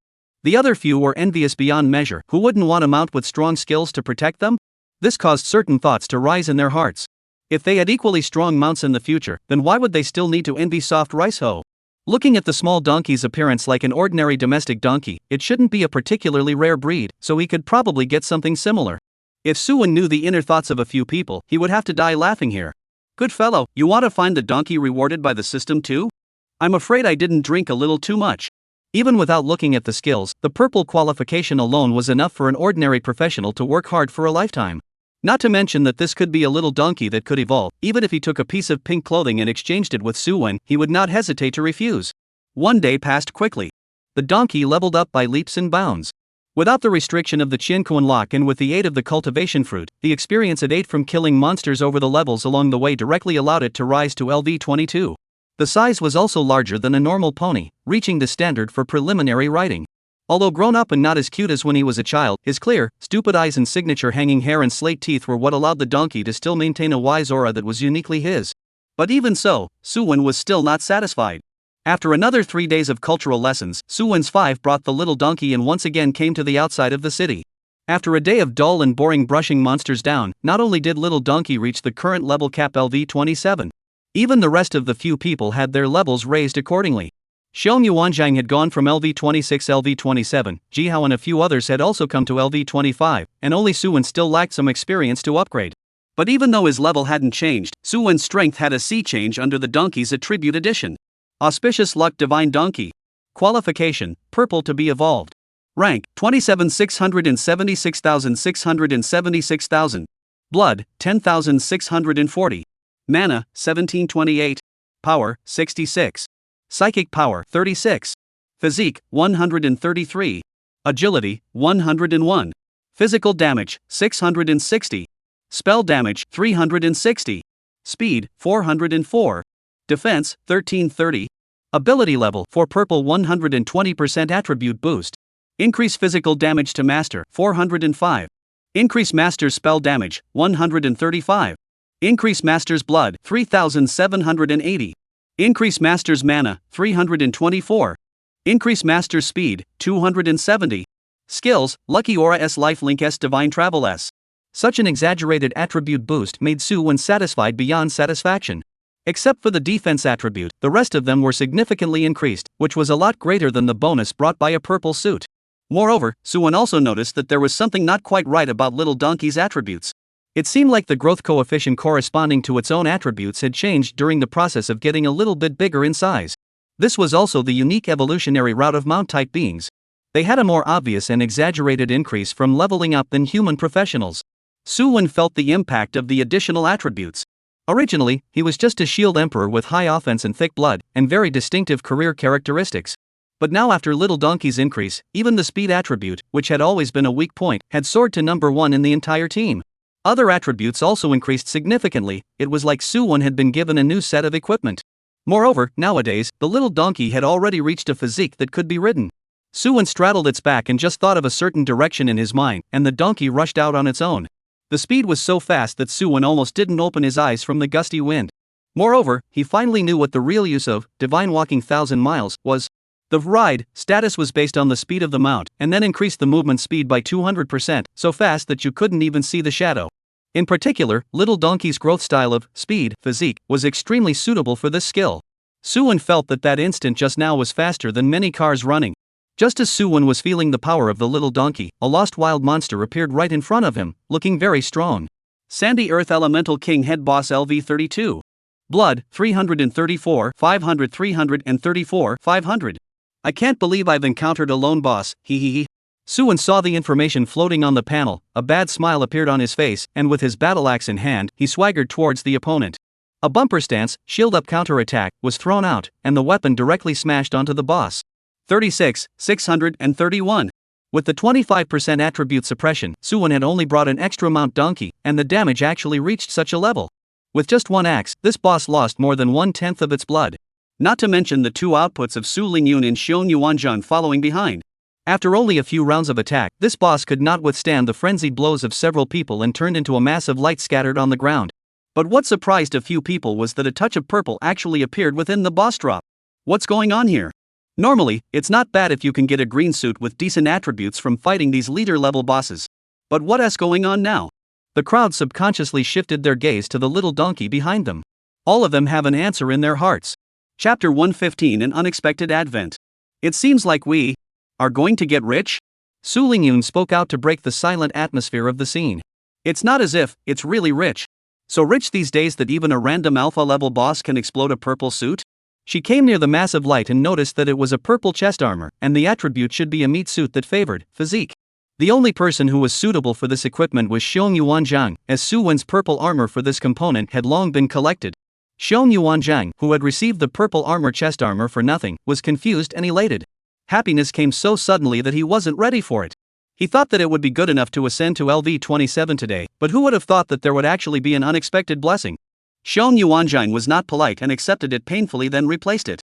The other few were envious beyond measure. Who wouldn't want a mount with strong skills to protect them? This caused certain thoughts to rise in their hearts. If they had equally strong mounts in the future, then why would they still need to envy soft rice hoe? Looking at the small donkey's appearance like an ordinary domestic donkey, it shouldn't be a particularly rare breed, so he could probably get something similar. If Suwon knew the inner thoughts of a few people, he would have to die laughing here. Good fellow, you want to find the donkey rewarded by the system too? I'm afraid I didn't drink a little too much. Even without looking at the skills, the purple qualification alone was enough for an ordinary professional to work hard for a lifetime. Not to mention that this could be a little donkey that could evolve. Even if he took a piece of pink clothing and exchanged it with Suwon, he would not hesitate to refuse. One day passed quickly. The donkey leveled up by leaps and bounds. Without the restriction of the Qianquan lock and with the aid of the cultivation fruit, the experience it ate from killing monsters over the levels along the way directly allowed it to rise to LV22. The size was also larger than a normal pony, reaching the standard for preliminary riding. Although grown up and not as cute as when he was a child, his clear, stupid eyes and signature hanging hair and slate teeth were what allowed the donkey to still maintain a wise aura that was uniquely his. But even so, Suwon was still not satisfied. After another 3 days of cultural lessons, Suwon's 5 brought the little donkey and once again came to the outside of the city. After a day of dull and boring brushing monsters down, not only did little donkey reach the current level cap LV27, even the rest of the few people had their levels raised accordingly. Xiong Yuanzhang had gone from LV26 LV27, Jihao and a few others had also come to LV25, and only Suwon still lacked some experience to upgrade. But even though his level hadn't changed, Suwon's strength had a sea change under the donkey's attribute addition. Auspicious Luck Divine Donkey. Qualification, Purple to be evolved. Rank, 27,676,676,000. Blood, 10,640. Mana, 1728. Power, 66. Psychic power, 36. Physique, 133. Agility, 101. Physical damage, 660. Spell damage, 360. Speed, 404. Defense, 1330. Ability level for purple 120% attribute boost. Increase physical damage to master, 405. Increase master's spell damage, 135. Increase master's blood, 3780. Increase master's mana, 324. Increase master's speed, 270. Skills, Lucky Aura S Lifelink S Divine Travel S. Such an exaggerated attribute boost made Suwon satisfied beyond satisfaction. Except for the defense attribute, the rest of them were significantly increased, which was a lot greater than the bonus brought by a purple suit. Moreover, Suwon also noticed that there was something not quite right about Little Donkey's attributes. It seemed like the growth coefficient corresponding to its own attributes had changed during the process of getting a little bit bigger in size. This was also the unique evolutionary route of mount-type beings. They had a more obvious and exaggerated increase from leveling up than human professionals. Suwon felt the impact of the additional attributes. Originally, he was just a shield emperor with high offense and thick blood, and very distinctive career characteristics. But now after Little Donkey's increase, even the speed attribute, which had always been a weak point, had soared to number 1 in the entire team. Other attributes also increased significantly. It was like Suwon had been given a new set of equipment. Moreover, nowadays, the little donkey had already reached a physique that could be ridden. Suwon straddled its back and just thought of a certain direction in his mind, and the donkey rushed out on its own. The speed was so fast that Suwon almost didn't open his eyes from the gusty wind. Moreover, he finally knew what the real use of divine walking 1,000 miles was. The ride status was based on the speed of the mount, and then increased the movement speed by 200%, so fast that you couldn't even see the shadow. In particular, Little Donkey's growth style of speed physique was extremely suitable for this skill. Suwon felt that instant just now was faster than many cars running. Just as Suwon was feeling the power of the little donkey, a lost wild monster appeared right in front of him, looking very strong. Sandy Earth Elemental King Head Boss LV32. Blood, 334, 500 334, 500. I can't believe I've encountered a lone boss, hee. Suwon saw the information floating on the panel, a bad smile appeared on his face, and with his battle axe in hand, he swaggered towards the opponent. A bumper stance, shield up counterattack, was thrown out, and the weapon directly smashed onto the boss. 36, 631. With the 25% attribute suppression, Suwon had only brought an extra mount donkey, and the damage actually reached such a level. With just one axe, this boss lost more than 1/10 of its blood. Not to mention the two outputs of Su Lingyun and Xiong Yuanzhang following behind. After only a few rounds of attack, this boss could not withstand the frenzied blows of several people and turned into a mass of light scattered on the ground. But what surprised a few people was that a touch of purple actually appeared within the boss drop. What's going on here? Normally, it's not bad if you can get a green suit with decent attributes from fighting these leader-level bosses. But what's going on now? The crowd subconsciously shifted their gaze to the little donkey behind them. All of them have an answer in their hearts. Chapter 115 An Unexpected Advent. It seems like we are going to get rich? Su Lingyun spoke out to break the silent atmosphere of the scene. It's not as if it's really rich. So rich these days that even a random alpha-level boss can explode a purple suit? She came near the massive light and noticed that it was a purple chest armor, and the attribute should be a meat suit that favored physique. The only person who was suitable for this equipment was Xiong Yuanzhang, as Suwon's purple armor for this component had long been collected. Xiong Yuanzhang, who had received the purple armor chest armor for nothing, was confused and elated. Happiness came so suddenly that he wasn't ready for it. He thought that it would be good enough to ascend to LV27 today, but who would have thought that there would actually be an unexpected blessing? Xiong Yuanzhang was not polite and accepted it painfully, then replaced it.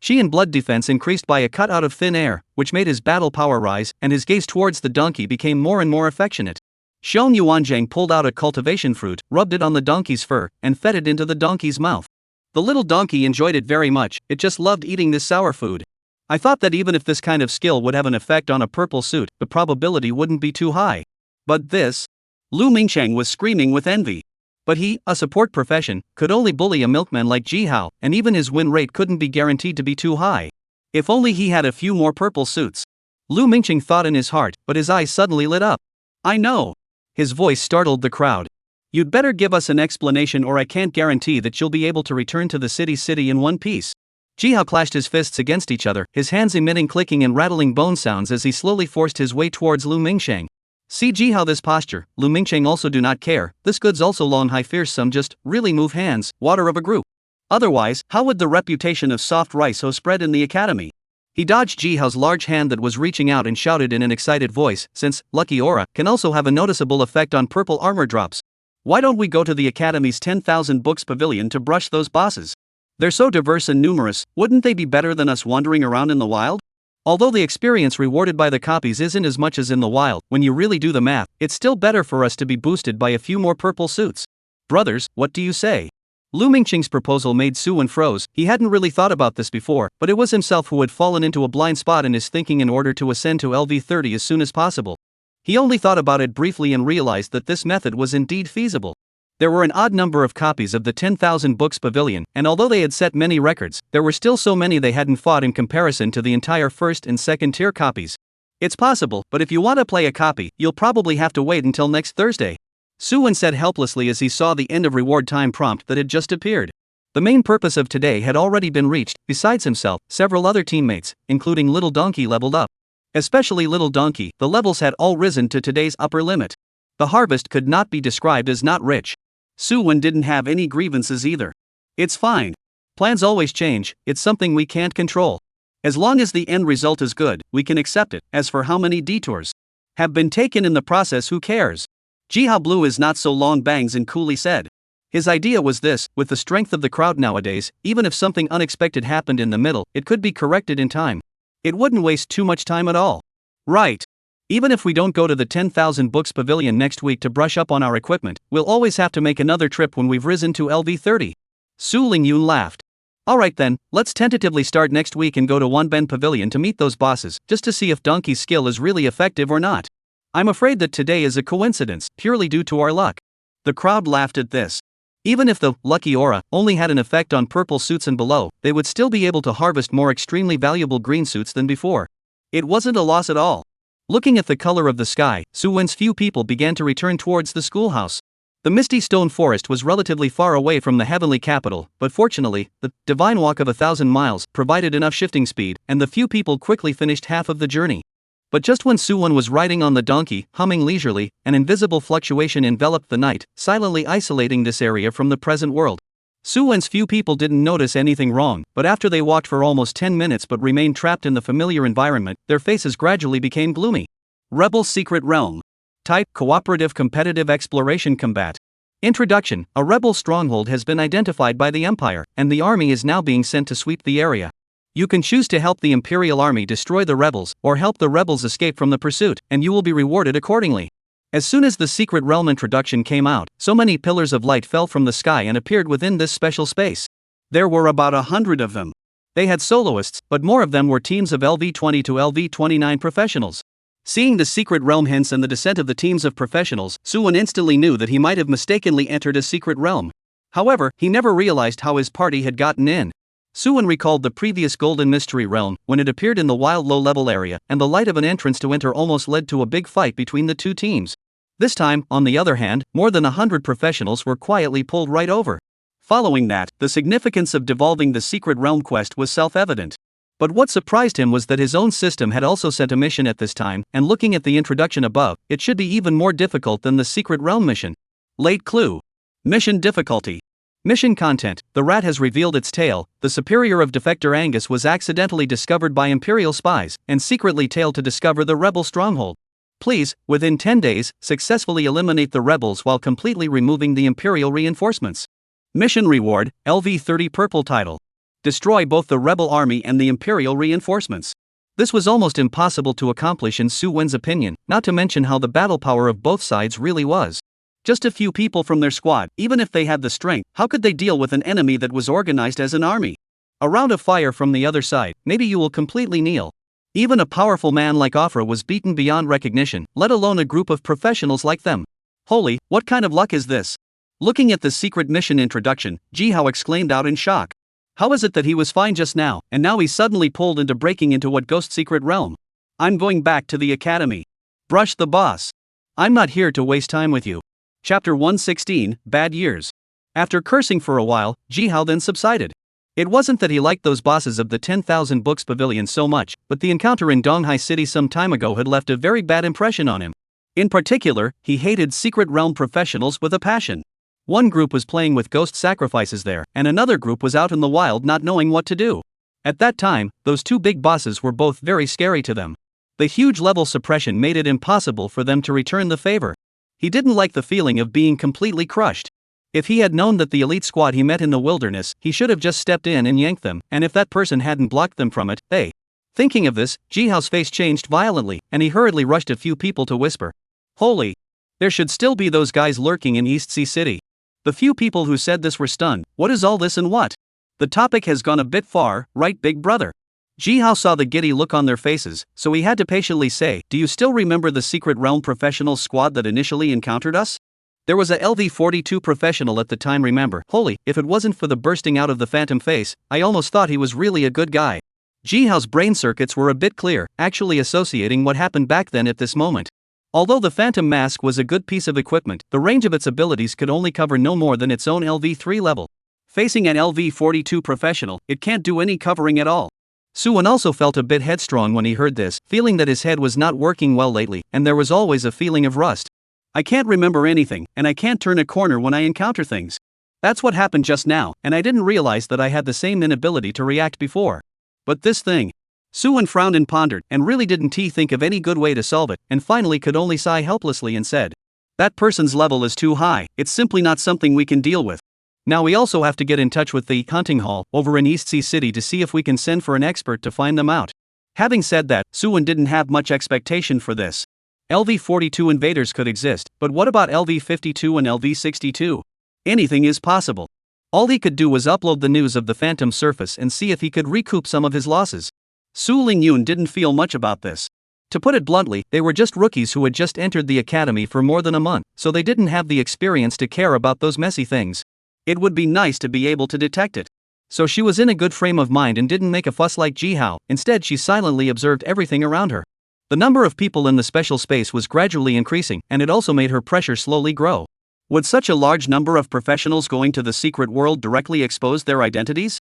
Chi and blood defense increased by a cut out of thin air, which made his battle power rise, and his gaze towards the donkey became more and more affectionate. Xiong Yuanzhang pulled out a cultivation fruit, rubbed it on the donkey's fur, and fed it into the donkey's mouth. The little donkey enjoyed it very much, it just loved eating this sour food. I thought that even if this kind of skill would have an effect on a purple suit, the probability wouldn't be too high. But this? Lu Mingcheng was screaming with envy. But he, a support profession, could only bully a milkman like Jihao, and even his win rate couldn't be guaranteed to be too high. If only he had a few more purple suits. Lu Mingcheng thought in his heart, but his eyes suddenly lit up. I know. His voice startled the crowd. You'd better give us an explanation, or I can't guarantee that you'll be able to return to the city in one piece. Jihao clashed his fists against each other, his hands emitting clicking and rattling bone sounds as he slowly forced his way towards Lu Mingcheng. See Jihao this posture, Lu Mingcheng also do not care, this goods also long high fearsome just, really move hands, water of a group. Otherwise, how would the reputation of soft rice ho spread in the academy? He dodged Jihao's large hand that was reaching out and shouted in an excited voice, since Lucky Aura can also have a noticeable effect on purple armor drops. Why don't we go to the academy's 10,000 books pavilion to brush those bosses? They're so diverse and numerous, wouldn't they be better than us wandering around in the wild?
Although the experience rewarded by the copies isn't as much as in the wild, when you really do the math, it's still better for us to be boosted by a few more purple suits. Brothers, what do you say? Lu Mingqing's proposal made Suwen froze. He hadn't really thought about this before, but it was himself who had fallen into a blind spot in his thinking in order to ascend to LV30 as soon as possible. He only thought about it briefly and realized that this method was indeed feasible. There were an odd number of copies of the 10,000 books pavilion, and although they had set many records, there were still so many they hadn't fought in comparison to the entire first and second tier copies. It's possible, but if you want to play a copy, you'll probably have to wait until next Thursday. Suwen said helplessly as he saw the end of reward time prompt that had just appeared. The main purpose of today had already been reached. Besides himself, several other teammates, including Little Donkey, leveled up. Especially Little Donkey, the levels had all risen to today's upper limit. The harvest could not be described as not rich. Suwen didn't have any grievances either. It's fine. Plans always change, it's something we can't control. As long as the end result is good, we can accept it. As for how many detours have been taken in the process, who cares? Jihao Blue is not so long, Bangs and coolly said. His idea was this: with the strength of the crowd nowadays, even if something unexpected happened in the middle, it could be corrected in time. It wouldn't waste too much time at all. Right. Even if we don't go to the 10,000 books pavilion next week to brush up on our equipment, we'll always have to make another trip when we've risen to LV30. Su Lingyun laughed. Alright then, let's tentatively start next week and go to Wanben Pavilion to meet those bosses, just to see if Donkey's skill is really effective or not. I'm afraid that today is a coincidence, purely due to our luck. The crowd laughed at this. Even if the lucky aura only had an effect on purple suits and below, they would still be able to harvest more extremely valuable green suits than before. It wasn't a loss at all. Looking at the color of the sky, Suwen's few people began to return towards the schoolhouse. The misty stone forest was relatively far away from the heavenly capital, but fortunately, the divine walk of 1,000 miles provided enough shifting speed, and the few people quickly finished half of the journey. But just when Suwen was riding on the donkey, humming leisurely, an invisible fluctuation enveloped the night, silently isolating this area from the present world. Suwen's few people didn't notice anything wrong, but after they walked for almost 10 minutes but remained trapped in the familiar environment, their faces gradually became gloomy. Rebel Secret Realm. Type: Cooperative Competitive Exploration Combat. Introduction: a rebel stronghold has been identified by the Empire, and the army is now being sent to sweep the area. You can choose to help the Imperial army destroy the rebels, or help the rebels escape from the pursuit, and you will be rewarded accordingly. As soon as the Secret Realm introduction came out, so many pillars of light fell from the sky and appeared within this special space. There were about 100 of them. They had soloists, but more of them were teams of LV20 to LV29 professionals. Seeing the Secret Realm hints and the descent of the teams of professionals, Suwen instantly knew that he might have mistakenly entered a secret realm. However, he never realized how his party had gotten in. Suwen recalled the previous Golden Mystery Realm, when it appeared in the wild low-level area, and the light of an entrance to enter almost led to a big fight between the two teams. This time, on the other hand, more than 100 professionals were quietly pulled right over. Following that, the significance of devolving the Secret Realm quest was self-evident. But what surprised him was that his own system had also sent a mission at this time, and looking at the introduction above, it should be even more difficult than the Secret Realm mission. Late clue. Mission difficulty. Mission content: the rat has revealed its tail. The superior of Defector Angus was accidentally discovered by Imperial spies, and secretly tailed to discover the rebel stronghold. Please, within 10 days, successfully eliminate the rebels while completely removing the Imperial reinforcements. Mission reward: LV30 purple title. Destroy both the rebel army and the Imperial reinforcements. This was almost impossible to accomplish in Suwen's opinion, not to mention how the battle power of both sides really was. Just a few people from their squad, even if they had the strength, how could they deal with an enemy that was organized as an army? A round of fire from the other side, maybe you will completely kneel. Even a powerful man like Afra was beaten beyond recognition, let alone a group of professionals like them. Holy, what kind of luck is this? Looking at the secret mission introduction, Jihao exclaimed out in shock. How is it that he was fine just now, and now he's suddenly pulled into breaking into what Ghost Secret Realm? I'm going back to the academy. Brush the boss. I'm not here to waste time with you. Chapter 116, Bad Years. After cursing for a while, Jihao then subsided. It wasn't that he liked those bosses of the 10,000 books pavilion so much, but the encounter in Donghai City some time ago had left a very bad impression on him. In particular, he hated Secret Realm professionals with a passion. One group was playing with ghost sacrifices there, and another group was out in the wild not knowing what to do. At that time, those two big bosses were both very scary to them. The huge level suppression made it impossible for them to return the favor. He didn't like the feeling of being completely crushed. If he had known that the elite squad he met in the wilderness, he should have just stepped in and yanked them, and if that person hadn't blocked them from it, they
Thinking of this, Jihao's face changed violently, and he hurriedly rushed a few people to whisper. Holy! There should still be those guys lurking in East Sea City. The few people who said this were stunned. What is all this and what? The topic has gone a bit far, right, big brother? Jihao saw the giddy look on their faces, so he had to patiently say, do you still remember the Secret Realm professional squad that initially encountered us? There was a LV-42 professional at the time, remember? Holy, if it wasn't for the bursting out of the phantom face, I almost thought he was really a good guy. Jihao's brain circuits were a bit clear, actually associating what happened back then at this moment. Although the phantom mask was a good piece of equipment, the range of its abilities could only cover no more than its own LV-3 level. Facing an LV-42 professional, it can't do any covering at all. Suwon also felt a bit headstrong when he heard this, feeling that his head was not working well lately, and there was always a feeling of rust. I can't remember anything, and I can't turn a corner when I encounter things. That's what happened just now, and I didn't realize that I had the same inability to react before. But this thing. Suwon frowned and pondered, and really didn't think of any good way to solve it, and finally could only sigh helplessly and said, that person's level is too high, it's simply not something we can deal with. Now we also have to get in touch with the hunting hall over in East Sea City to see if we can send for an expert to find them out. Having said that, Suwon didn't have much expectation for this. LV-42 invaders could exist, but what about LV-52 and LV-62? Anything is possible. All he could do was upload the news of the phantom surface and see if he could recoup some of his losses. Su Lingyun didn't feel much about this. To put it bluntly, they were just rookies who had just entered the academy for more than a month, so they didn't have the experience to care about those messy things. It would be nice to be able to detect it. So she was in a good frame of mind and didn't make a fuss like Jihao, instead she silently observed everything around her. The number of people in the special space was gradually increasing, and it also made her pressure slowly grow. Would such a large number of professionals going to the secret world directly expose their identities?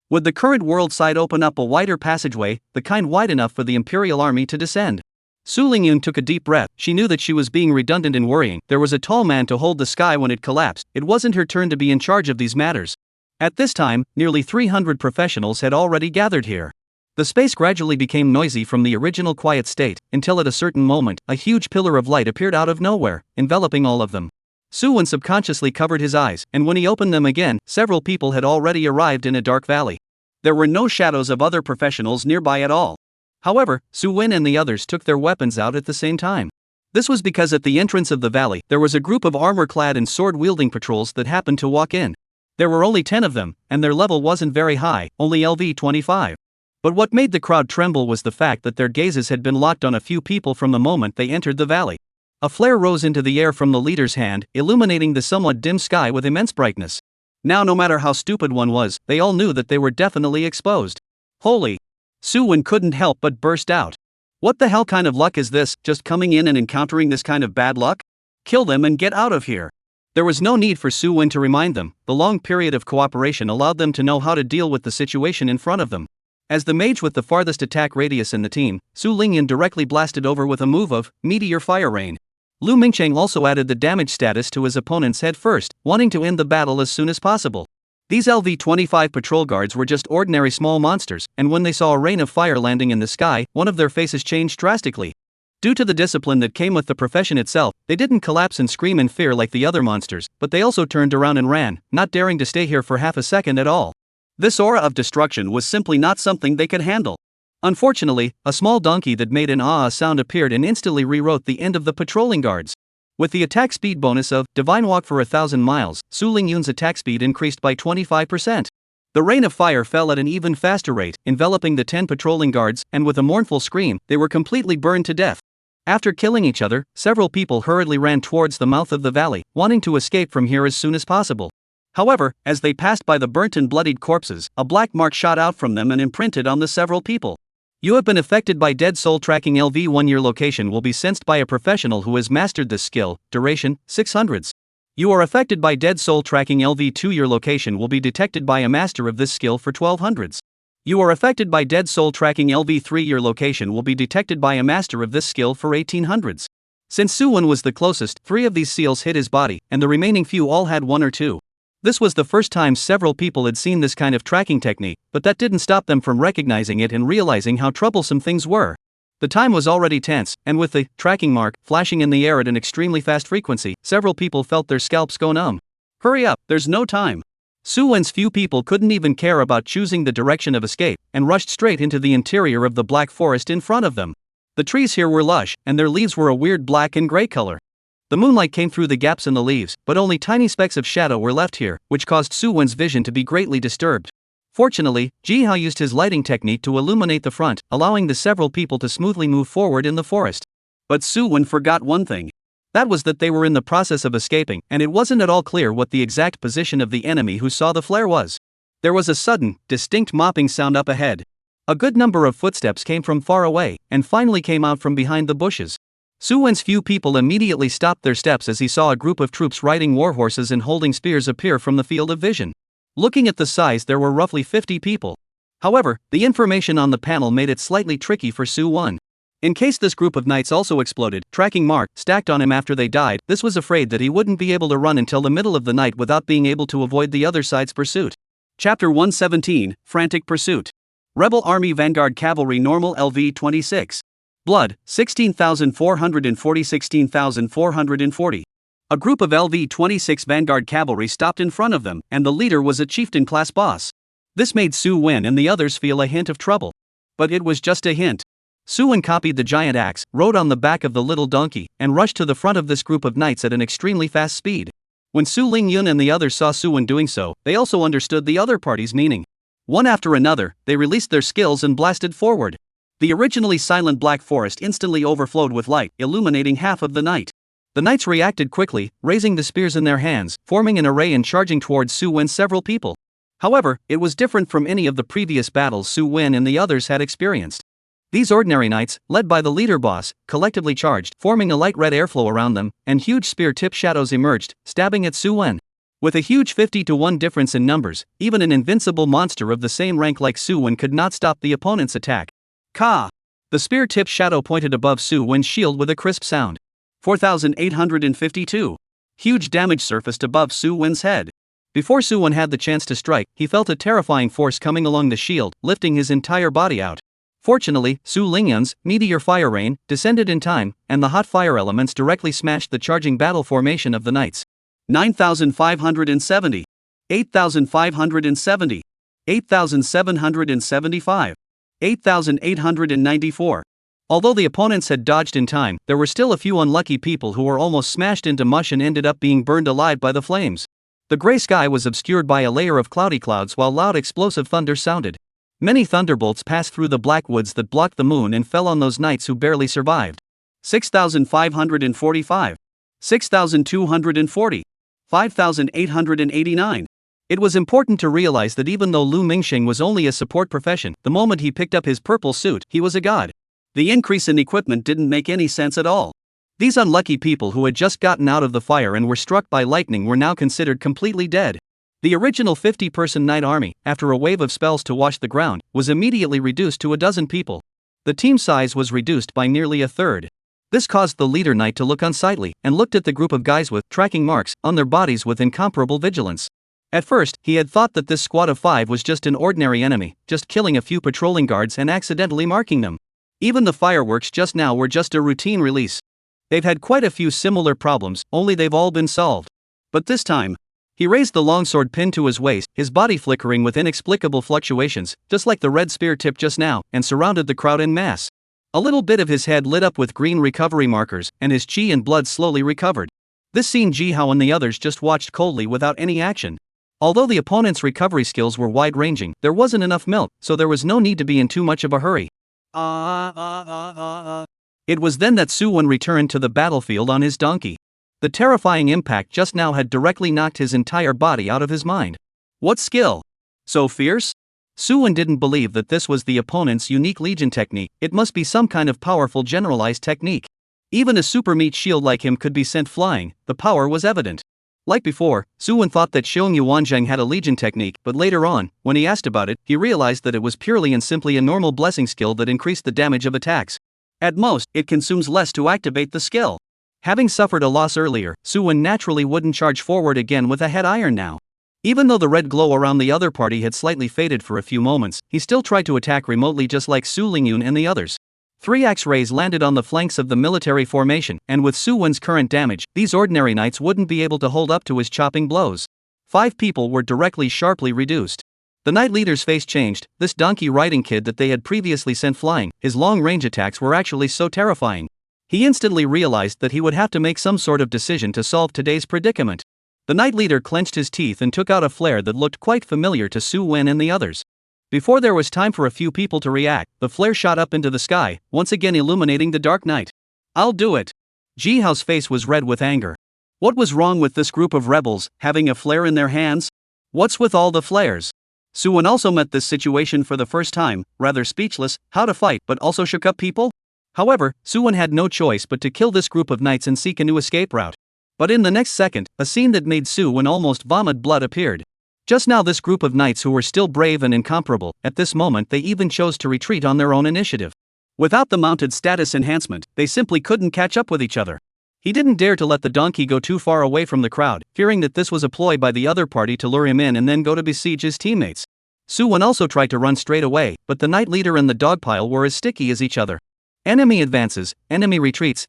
Would the current world side open up a wider passageway, the kind wide enough for the Imperial army to descend? Su Lingyun took a deep breath. She knew that she was being redundant and worrying. There was a tall man to hold the sky when it collapsed. It wasn't her turn to be in charge of these matters. At this time, nearly 300 professionals had already gathered here. The space gradually became noisy from the original quiet state, until at a certain moment, a huge pillar of light appeared out of nowhere, enveloping all of them. Suwon subconsciously covered his eyes, and when he opened them again, several people had already arrived in a dark valley. There were no shadows of other professionals nearby at all. However, Suwon and the others took their weapons out at the same time. This was because at the entrance of the valley, there was a group of armor-clad and sword-wielding patrols that happened to walk in. There were only 10 of them, and their level wasn't very high, only LV-25. But what made the crowd tremble was the fact that their gazes had been locked on a few people from the moment they entered the valley. A flare rose into the air from the leader's hand, illuminating the somewhat dim sky with immense brightness. Now no matter how stupid one was, they all knew that they were definitely exposed. Holy! Suwon couldn't help but burst out. What the hell kind of luck is this, just coming in and encountering this kind of bad luck? Kill them and get out of here. There was no need for Suwon to remind them. The long period of cooperation allowed them to know how to deal with the situation in front of them. As the mage with the farthest attack radius in the team, Su Lingyun directly blasted over with a move of Meteor Fire Rain. Lu Mingcheng also added the damage status to his opponent's head first, wanting to end the battle as soon as possible. These LV-25 patrol guards were just ordinary small monsters, and when they saw a rain of fire landing in the sky, one of their faces changed drastically. Due to the discipline that came with the profession itself, they didn't collapse and scream in fear like the other monsters, but they also turned around and ran, not daring to stay here for half a second at all. This aura of destruction was simply not something they could handle. Unfortunately, a small donkey that made an ah sound appeared and instantly rewrote the end of the patrolling guards. With the attack speed bonus of Divine Walk for 1,000 miles, Su Lingyun's attack speed increased by 25%. The rain of fire fell at an even faster rate, enveloping the 10 patrolling guards, and with a mournful scream, they were completely burned to death. After killing each other, several people hurriedly ran towards the mouth of the valley, wanting to escape from here as soon as possible. However, as they passed by the burnt and bloodied corpses, a black mark shot out from them and imprinted on the several people. You have been affected by dead soul tracking. LV1. Your location will be sensed by a professional who has mastered this skill. Duration, 600s. You are affected by dead soul tracking. LV2. Your location will be detected by a master of this skill for 1200s. You are affected by dead soul tracking. LV3. Your location will be detected by a master of this skill for 1800s. Since Suwon was the closest, 3 of these seals hit his body, and the remaining few all had 1 or 2. This was the first time several people had seen this kind of tracking technique, but that didn't stop them from recognizing it and realizing how troublesome things were. The time was already tense, and with the tracking mark flashing in the air at an extremely fast frequency, several people felt their scalps go numb. Hurry up, there's no time. Su Wen's few people couldn't even care about choosing the direction of escape, and rushed straight into the interior of the black forest in front of them. The trees here were lush, and their leaves were a weird black and gray color. The moonlight came through the gaps in the leaves, but only tiny specks of shadow were left here, which caused Su Wen's vision to be greatly disturbed. Fortunately, Ji Hao used his lighting technique to illuminate the front, allowing the several people to smoothly move forward in the forest. But Su Wen forgot one thing. That was that they were in the process of escaping, and it wasn't at all clear what the exact position of the enemy who saw the flare was. There was a sudden, distinct mopping sound up ahead. A good number of footsteps came from far away, and finally came out from behind the bushes. Su Wen's few people immediately stopped their steps as he saw a group of troops riding war horses and holding spears appear from the field of vision. Looking at the size, there were roughly 50 people. However, the information on the panel made it slightly tricky for Su Wen. In case this group of knights also exploded, tracking mark stacked on him after they died, this was afraid that he wouldn't be able to run until the middle of the night without being able to avoid the other side's pursuit. Chapter 117, Frantic Pursuit. Rebel Army Vanguard Cavalry Normal LV 26. Blood, 16,440 16,440. A group of LV-26 Vanguard Cavalry stopped in front of them, and the leader was a chieftain-class boss. This made Su Wen and the others feel a hint of trouble. But it was just a hint. Su Wen copied the giant axe, rode on the back of the little donkey, and rushed to the front of this group of knights at an extremely fast speed. When Su Lingyun and the others saw Su Wen doing so, they also understood the other party's meaning. One after another, they released their skills and blasted forward. The originally silent black forest instantly overflowed with light, illuminating half of the night. The knights reacted quickly, raising the spears in their hands, forming an array and charging towards Su Wen's several people. However, it was different from any of the previous battles Su Wen and the others had experienced. These ordinary knights, led by the leader boss, collectively charged, forming a light red airflow around them, and huge spear-tip shadows emerged, stabbing at Su Wen. With a huge 50-to-1 difference in numbers, even an invincible monster of the same rank like Su Wen could not stop the opponent's attack. Ka! The spear-tip shadow pointed above Su Wen's shield with a crisp sound. 4,852. Huge damage surfaced above Su Wen's head. Before Su Wen had the chance to strike, he felt a terrifying force coming along the shield, lifting his entire body out. Fortunately, Su Lingyun's meteor fire rain descended in time, and the hot fire elements directly smashed the charging battle formation of the knights. 9,570. 8,570. 8,775. 8,894. Although the opponents had dodged in time, there were still a few unlucky people who were almost smashed into mush and ended up being burned alive by the flames. The gray sky was obscured by a layer of cloudy clouds while loud explosive thunder sounded. Many thunderbolts passed through the black woods that blocked the moon and fell on those knights who barely survived. 6,545. 6,240. 5,889. It was important to realize that even though Lu Mingxing was only a support profession, the moment he picked up his purple suit, he was a god. The increase in equipment didn't make any sense at all. These unlucky people who had just gotten out of the fire and were struck by lightning were now considered completely dead. The original 50-person knight army, after a wave of spells to wash the ground, was immediately reduced to a dozen people. The team size was reduced by nearly a third. This caused the leader knight to look unsightly, and looked at the group of guys with tracking marks on their bodies with incomparable vigilance. At first, he had thought that this squad of 5 was just an ordinary enemy, just killing a few patrolling guards and accidentally marking them. Even the fireworks just now were just a routine release. They've had quite a few similar problems, only they've all been solved. But this time, he raised the longsword pinned to his waist, his body flickering with inexplicable fluctuations, just like the red spear tip just now, and surrounded the crowd en masse. A little bit of his head lit up with green recovery markers, and his chi and blood slowly recovered. This scene Ji Hao and the others just watched coldly without any action. Although the opponent's recovery skills were wide-ranging, there wasn't enough milk, so there was no need to be in too much of a hurry. It was then that Su Wen returned to the battlefield on his donkey. The terrifying impact just now had directly knocked his entire body out of his mind. What skill? So fierce? Su Wen didn't believe that this was the opponent's unique legion technique. It must be some kind of powerful generalized technique. Even a super meat shield like him could be sent flying. The power was evident. Like before, Su Wen thought that Xiong Yuanzheng had a legion technique, but later on, when he asked about it, he realized that it was purely and simply a normal blessing skill that increased the damage of attacks. At most, it consumes less to activate the skill. Having suffered a loss earlier, Su Wen naturally wouldn't charge forward again with a head iron now. Even though the red glow around the other party had slightly faded for a few moments, he still tried to attack remotely just like Su Lingyun and the others. 3 axe rays landed on the flanks of the military formation, and with Su Wen's current damage, these ordinary knights wouldn't be able to hold up to his chopping blows. 5 people were directly sharply reduced. The knight leader's face changed. This donkey riding kid that they had previously sent flying, his long-range attacks were actually so terrifying. He instantly realized that he would have to make some sort of decision to solve today's predicament. The knight leader clenched his teeth and took out a flare that looked quite familiar to Su Wen and the others. Before there was time for a few people to react, the flare shot up into the sky, once again illuminating the dark night. "I'll do it." Ji Hao's face was red with anger. What was wrong with this group of rebels, having a flare in their hands? What's with all the flares? Su Wen also met this situation for the first time, rather speechless, how to fight but also shook up people? However, Su Wen had no choice but to kill this group of knights and seek a new escape route. But in the next second, a scene that made Su Wen almost vomit blood appeared. Just now this group of knights who were still brave and incomparable, at this moment they even chose to retreat on their own initiative. Without the mounted status enhancement, they simply couldn't catch up with each other. He didn't dare to let the donkey go too far away from the crowd, fearing that this was a ploy by the other party to lure him in and then go to besiege his teammates. Su Wen also tried to run straight away, but the knight leader and the dog pile were as sticky as each other. Enemy advances, enemy retreats,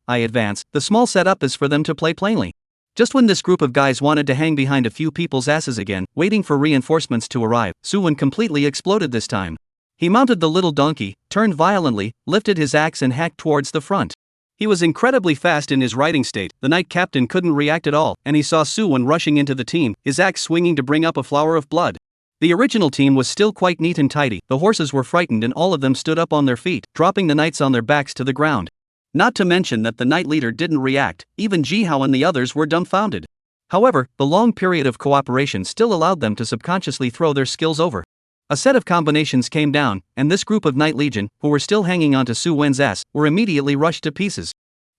I advance. The small setup is for them to play plainly. Just when this group of guys wanted to hang behind a few people's asses again, waiting for reinforcements to arrive, Su Wen completely exploded this time. He mounted the little donkey, turned violently, lifted his axe and hacked towards the front. He was incredibly fast in his riding state, the knight captain couldn't react at all, and he saw Su Wen rushing into the team, his axe swinging to bring up a flower of blood. The original team was still quite neat and tidy, the horses were frightened and all of them stood up on their feet, dropping the knights on their backs to the ground. Not to mention that the knight leader didn't react, even Ji Hao and the others were dumbfounded. However, the long period of cooperation still allowed them to subconsciously throw their skills over. A set of combinations came down, and this group of Knight Legion, who were still hanging onto Su Wen's ass, were immediately rushed to pieces.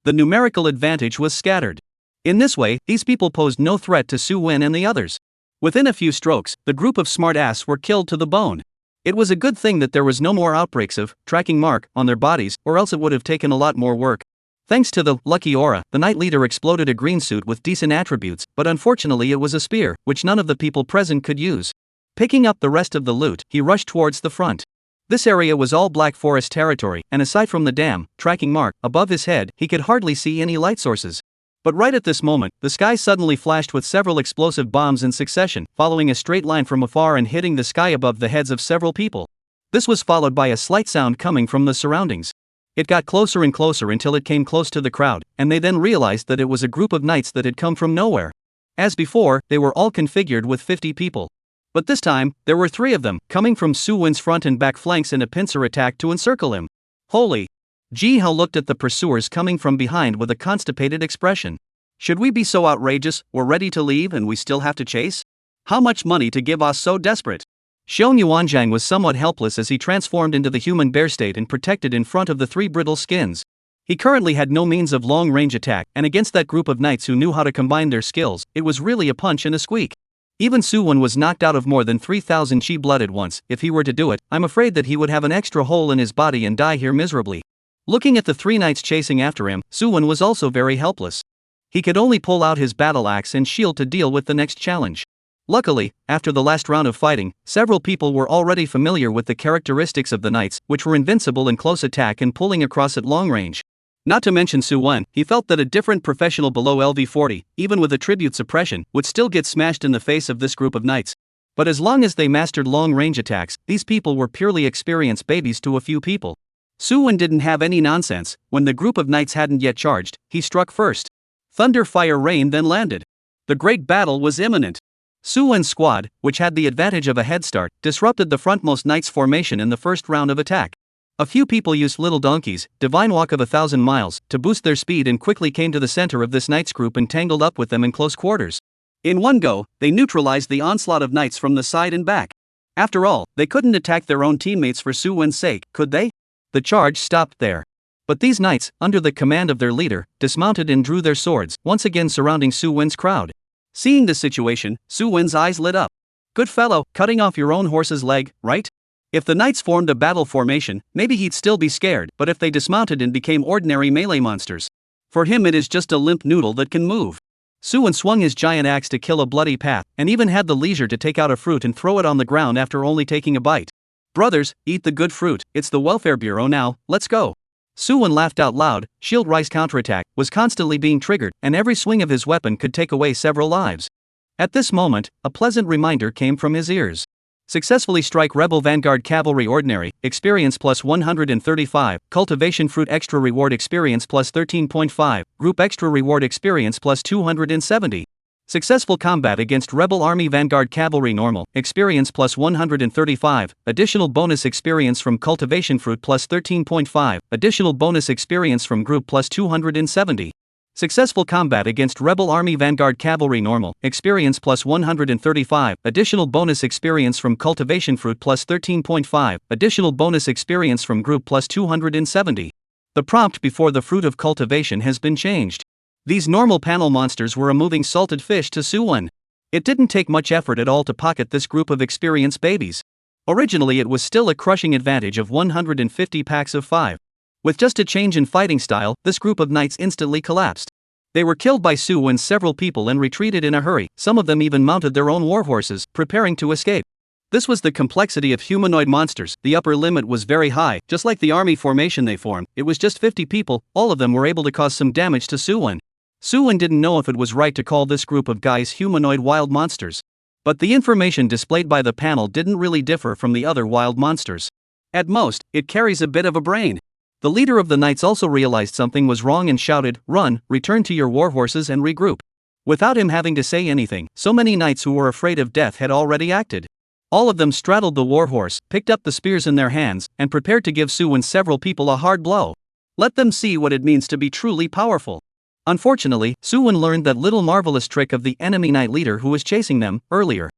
The numerical advantage was scattered. In this way, these people posed no threat to Su Wen and the others. Within a few strokes, the group of smart ass were killed to the bone. It was a good thing that there was no more outbreaks of tracking mark on their bodies, or else it would have taken a lot more work. Thanks to the lucky aura, the knight leader exploded a green suit with decent attributes, but unfortunately it was a spear, which none of the people present could use. Picking up the rest of the loot, he rushed towards the front. This area was all Black Forest territory, and aside from the dam, tracking mark, above his head, he could hardly see any light sources. But right at this moment, the sky suddenly flashed with several explosive bombs in succession, following a straight line from afar and hitting the sky above the heads of several people. This was followed by a slight sound coming from the surroundings. It got closer and closer until it came close to the crowd, and they then realized that it was a group of knights that had come from nowhere. As before, they were all configured with 50 people. But this time, there were 3 of them, coming from Su Wen's front and back flanks in a pincer attack to encircle him. Holy! Ji Hao looked at the pursuers coming from behind with a constipated expression. Should we be so outrageous, we're ready to leave and we still have to chase? How much money to give us so desperate? Xiong Yuanzhang was somewhat helpless as he transformed into the human bear state and protected in front of the 3 brittle skins. He currently had no means of long-range attack, and against that group of knights who knew how to combine their skills, it was really a punch and a squeak. Even Su Wen was knocked out of more than 3,000 chi blood at once. If he were to do it, I'm afraid that he would have an extra hole in his body and die here miserably. Looking at the 3 knights chasing after him, Su Wen was also very helpless. He could only pull out his battle axe and shield to deal with the next challenge. Luckily, after the last round of fighting, several people were already familiar with the characteristics of the knights, which were invincible in close attack and pulling across at long range. Not to mention Su Wen, he felt that a different professional below LV40, even with attribute suppression, would still get smashed in the face of this group of knights. But as long as they mastered long-range attacks, these people were purely experienced babies to a few people. Su Wen didn't have any nonsense. When the group of knights hadn't yet charged, he struck first. Thunder, fire, rain then landed. The great battle was imminent. Su Wen's squad, which had the advantage of a head start, disrupted the frontmost knight's formation in the first round of attack. A few people used little donkeys, divine walk of 1,000 miles, to boost their speed and quickly came to the center of this knight's group and tangled up with them in close quarters. In one go, they neutralized the onslaught of knights from the side and back. After all, they couldn't attack their own teammates for Su Wen's sake, could they? The charge stopped there. But these knights, under the command of their leader, dismounted and drew their swords, once again surrounding Su Wen's crowd. Seeing this situation, Su Wen's eyes lit up. Good fellow, cutting off your own horse's leg, right? If the knights formed a battle formation, maybe he'd still be scared, but if they dismounted and became ordinary melee monsters, for him it is just a limp noodle that can move. Su Wen swung his giant axe to kill a bloody path, and even had the leisure to take out a fruit and throw it on the ground after only taking a bite. Brothers, eat the good fruit, it's the welfare bureau now, let's go. Su Wen laughed out loud. Shield Rise counterattack was constantly being triggered, and every swing of his weapon could take away several lives.
At this moment, a pleasant reminder came from his ears. Successfully strike Rebel Vanguard Cavalry Ordinary, experience plus 135, Cultivation Fruit Extra Reward experience plus 13.5, Group Extra Reward experience plus 270. Successful combat against Rebel Army Vanguard Cavalry Normal, experience plus 135, additional bonus experience from Cultivation Fruit plus 13.5, additional bonus experience from Group plus 270. Successful combat against Rebel Army Vanguard Cavalry Normal, experience plus 135, additional bonus experience from Cultivation Fruit plus 13.5, additional bonus experience from Group plus 270. The prompt before the Fruit of Cultivation has been changed. These normal panel monsters were a moving salted fish to Suwon. It didn't take much effort at all to pocket this group of experience babies. Originally it was still a crushing advantage of 150 packs of 5. With just a change in fighting style, this group of knights instantly collapsed. They were killed by Suwon's several people and retreated in a hurry, some of them even mounted their own warhorses, preparing to escape. This was the complexity of humanoid monsters. The upper limit was very high, just like the army formation they formed. It was just 50 people, all of them were able to cause some damage to Suwon. Suwon didn't know if it was right to call this group of guys humanoid wild monsters. But the information displayed by the panel didn't really differ from the other wild monsters. At most, it carries a bit of a brain. The leader of the knights also realized something was wrong and shouted, "Run, return to your warhorses and regroup." Without him having to say anything, so many knights who were afraid of death had already acted. All of them straddled the warhorse, picked up the spears in their hands, and prepared to give Suwon several people a hard blow. Let them see what it means to be truly powerful. Unfortunately, Suwon learned that little marvelous trick of the enemy knight leader who was chasing them earlier.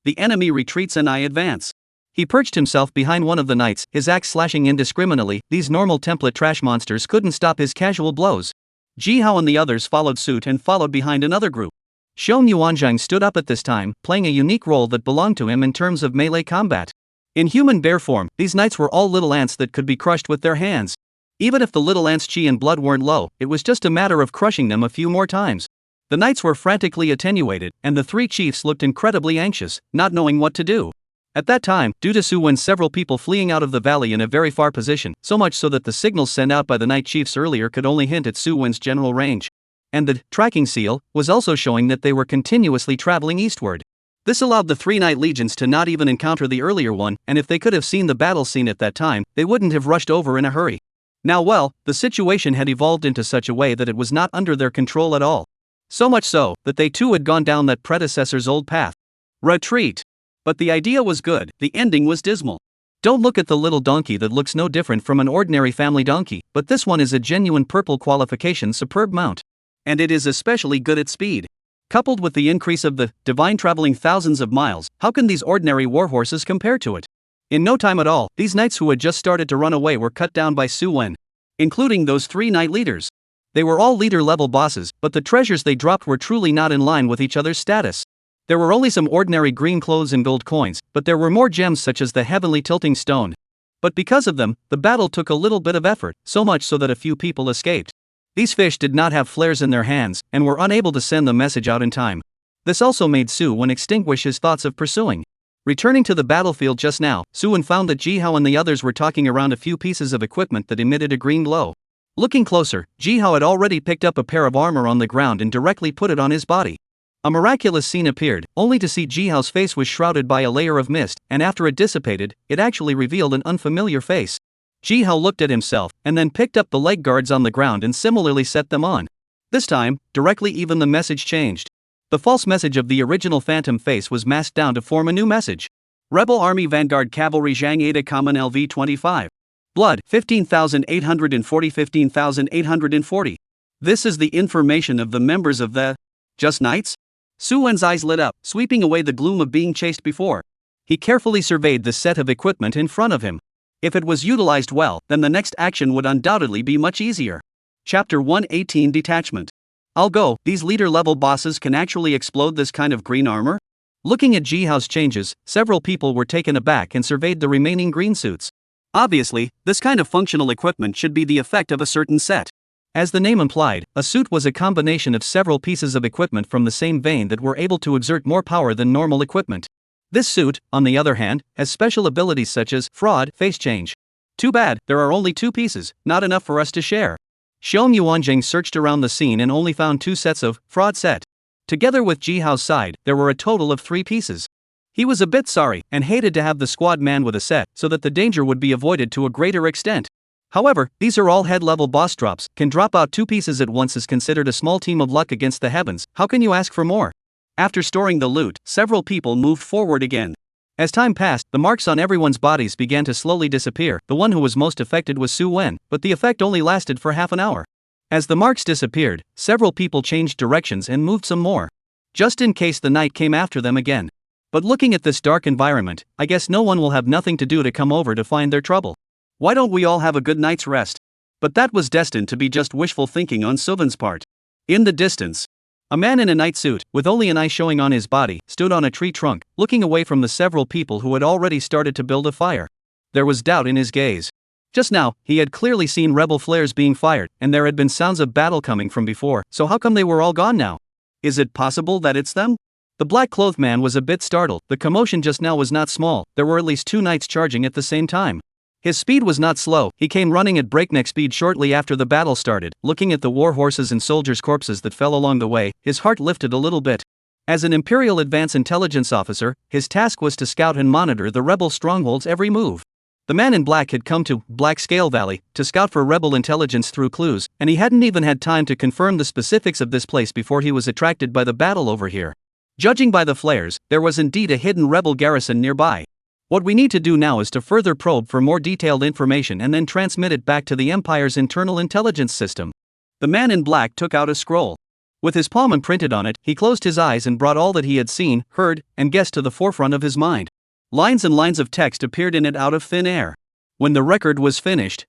The enemy retreats and I advance. He perched himself behind one of the knights, his axe slashing indiscriminately. These normal template trash monsters couldn't stop his casual blows. Jihao and the others followed suit and followed behind another group. Shou Yuanzhang stood up at this time, playing a unique role that belonged to him in terms of melee combat. In human bear form, these knights were all little ants that could be crushed with their hands. Even if the little ants' chi and blood weren't low, it was just a matter of crushing them a few more times. The knights were frantically attenuated, and the three chiefs looked incredibly anxious, not knowing what to do. At that time, due to Suwon's several people fleeing out of the valley in a very far position, so much so that the signals sent out by the Night Chiefs earlier could only hint at Suwon's general range. And the tracking seal was also showing that they were continuously traveling eastward. This allowed the three Night Legions to not even encounter the earlier one, and if they could have seen the battle scene at that time, they wouldn't have rushed over in a hurry. Now well, the situation had evolved into such a way that it was not under their control at all. So much so, that they too had gone down that predecessor's old path. Retreat. But the idea was good, the ending was dismal. Don't look at the little donkey that looks no different from an ordinary family donkey, but this one is a genuine purple qualification superb mount. And it is especially good at speed. Coupled with the increase of the divine traveling thousands of miles, how can these ordinary warhorses compare to it? In no time at all, these knights who had just started to run away were cut down by Suwon, including those three knight leaders. They were all leader-level bosses, but the treasures they dropped were truly not in line with each other's status. There were only some ordinary green clothes and gold coins, but there were more gems such as the heavenly tilting stone. But because of them, the battle took a little bit of effort, so much so that a few people escaped. These fish did not have flares in their hands, and were unable to send the message out in time. This also made Suwon extinguish his thoughts of pursuing. Returning to the battlefield just now, Suwon found that Jihao and the others were talking around a few pieces of equipment that emitted a green glow. Looking closer, Jihao had already picked up a pair of armor on the ground and directly put it on his body. A miraculous scene appeared, only to see Jihao's face was shrouded by a layer of mist, and after it dissipated, it actually revealed an unfamiliar face. Jihao looked at himself, and then picked up the leg guards on the ground and similarly set them on. This time, directly even the message changed. The false message of the original phantom face was masked down to form a new message. Rebel Army Vanguard Cavalry Zhang Ada Common LV-25. Blood, 15,840 15,840. This is the information of the members of the Just Knights? Suwon's eyes lit up, sweeping away the gloom of being chased before. He carefully surveyed the set of equipment in front of him. If it was utilized well, then the next action would undoubtedly be much easier. Chapter 118 Detachment. I'll go, these leader-level bosses can actually explode this kind of green armor? Looking at Jihao's changes, several people were taken aback and surveyed the remaining green suits. Obviously, this kind of functional equipment should be the effect of a certain set. As the name implied, a suit was a combination of several pieces of equipment from the same vein that were able to exert more power than normal equipment. This suit, on the other hand, has special abilities such as fraud, face change. Too bad, there are only 2 pieces, not enough for us to share. Shou Yuanzhang searched around the scene and only found 2 sets of fraud set.
Together with Jihao's side, there were a total of 3 pieces. He was a bit sorry and hated to have the squad man with a set so that the danger would be avoided to a greater extent. However, these are all head-level boss drops, can drop out 2 pieces at once is considered a small team of luck against the heavens, how can you ask for more? After storing the loot, several people moved forward again. As time passed, the marks on everyone's bodies began to slowly disappear. The one who was most affected was Su Wen, but the effect only lasted for half an hour. As the marks disappeared, several people changed directions and moved some more, just in case the night came after them again. But looking at this dark environment, I guess no one will have nothing to do to come over to find their trouble. Why don't we all have a good night's rest? But that was destined to be just wishful thinking on Suvan's part. In the distance, a man in a night suit, with only an eye showing on his body, stood on a tree trunk, looking away from the several people who had already started to build a fire. There was doubt in his gaze. Just now, he had clearly seen rebel flares being fired, and there had been sounds of battle coming from before, so how come they were all gone now? Is it possible that it's them? The black-clothed man was a bit startled. The commotion just now was not small, there were at least 2 knights charging at the same time. His speed was not slow, he came running at breakneck speed shortly after the battle started. Looking at the war horses and soldiers' corpses that fell along the way, his heart lifted a little bit. As an Imperial Advance Intelligence officer, his task was to scout and monitor the rebel strongholds' every move. The man in black had come to Black Scale Valley to scout for rebel intelligence through clues, and he hadn't even had time to confirm the specifics of this place before he was attracted by the battle over here. Judging by the flares, there was indeed a hidden rebel garrison nearby. What we need to do now is to further probe for more detailed information and then transmit it back to the Empire's internal intelligence system. The man in black took out a scroll. With his palm imprinted on it, he closed his eyes and brought all that he had seen, heard, and guessed to the forefront of his mind. Lines and lines of text appeared in it out of thin air. When the record was finished,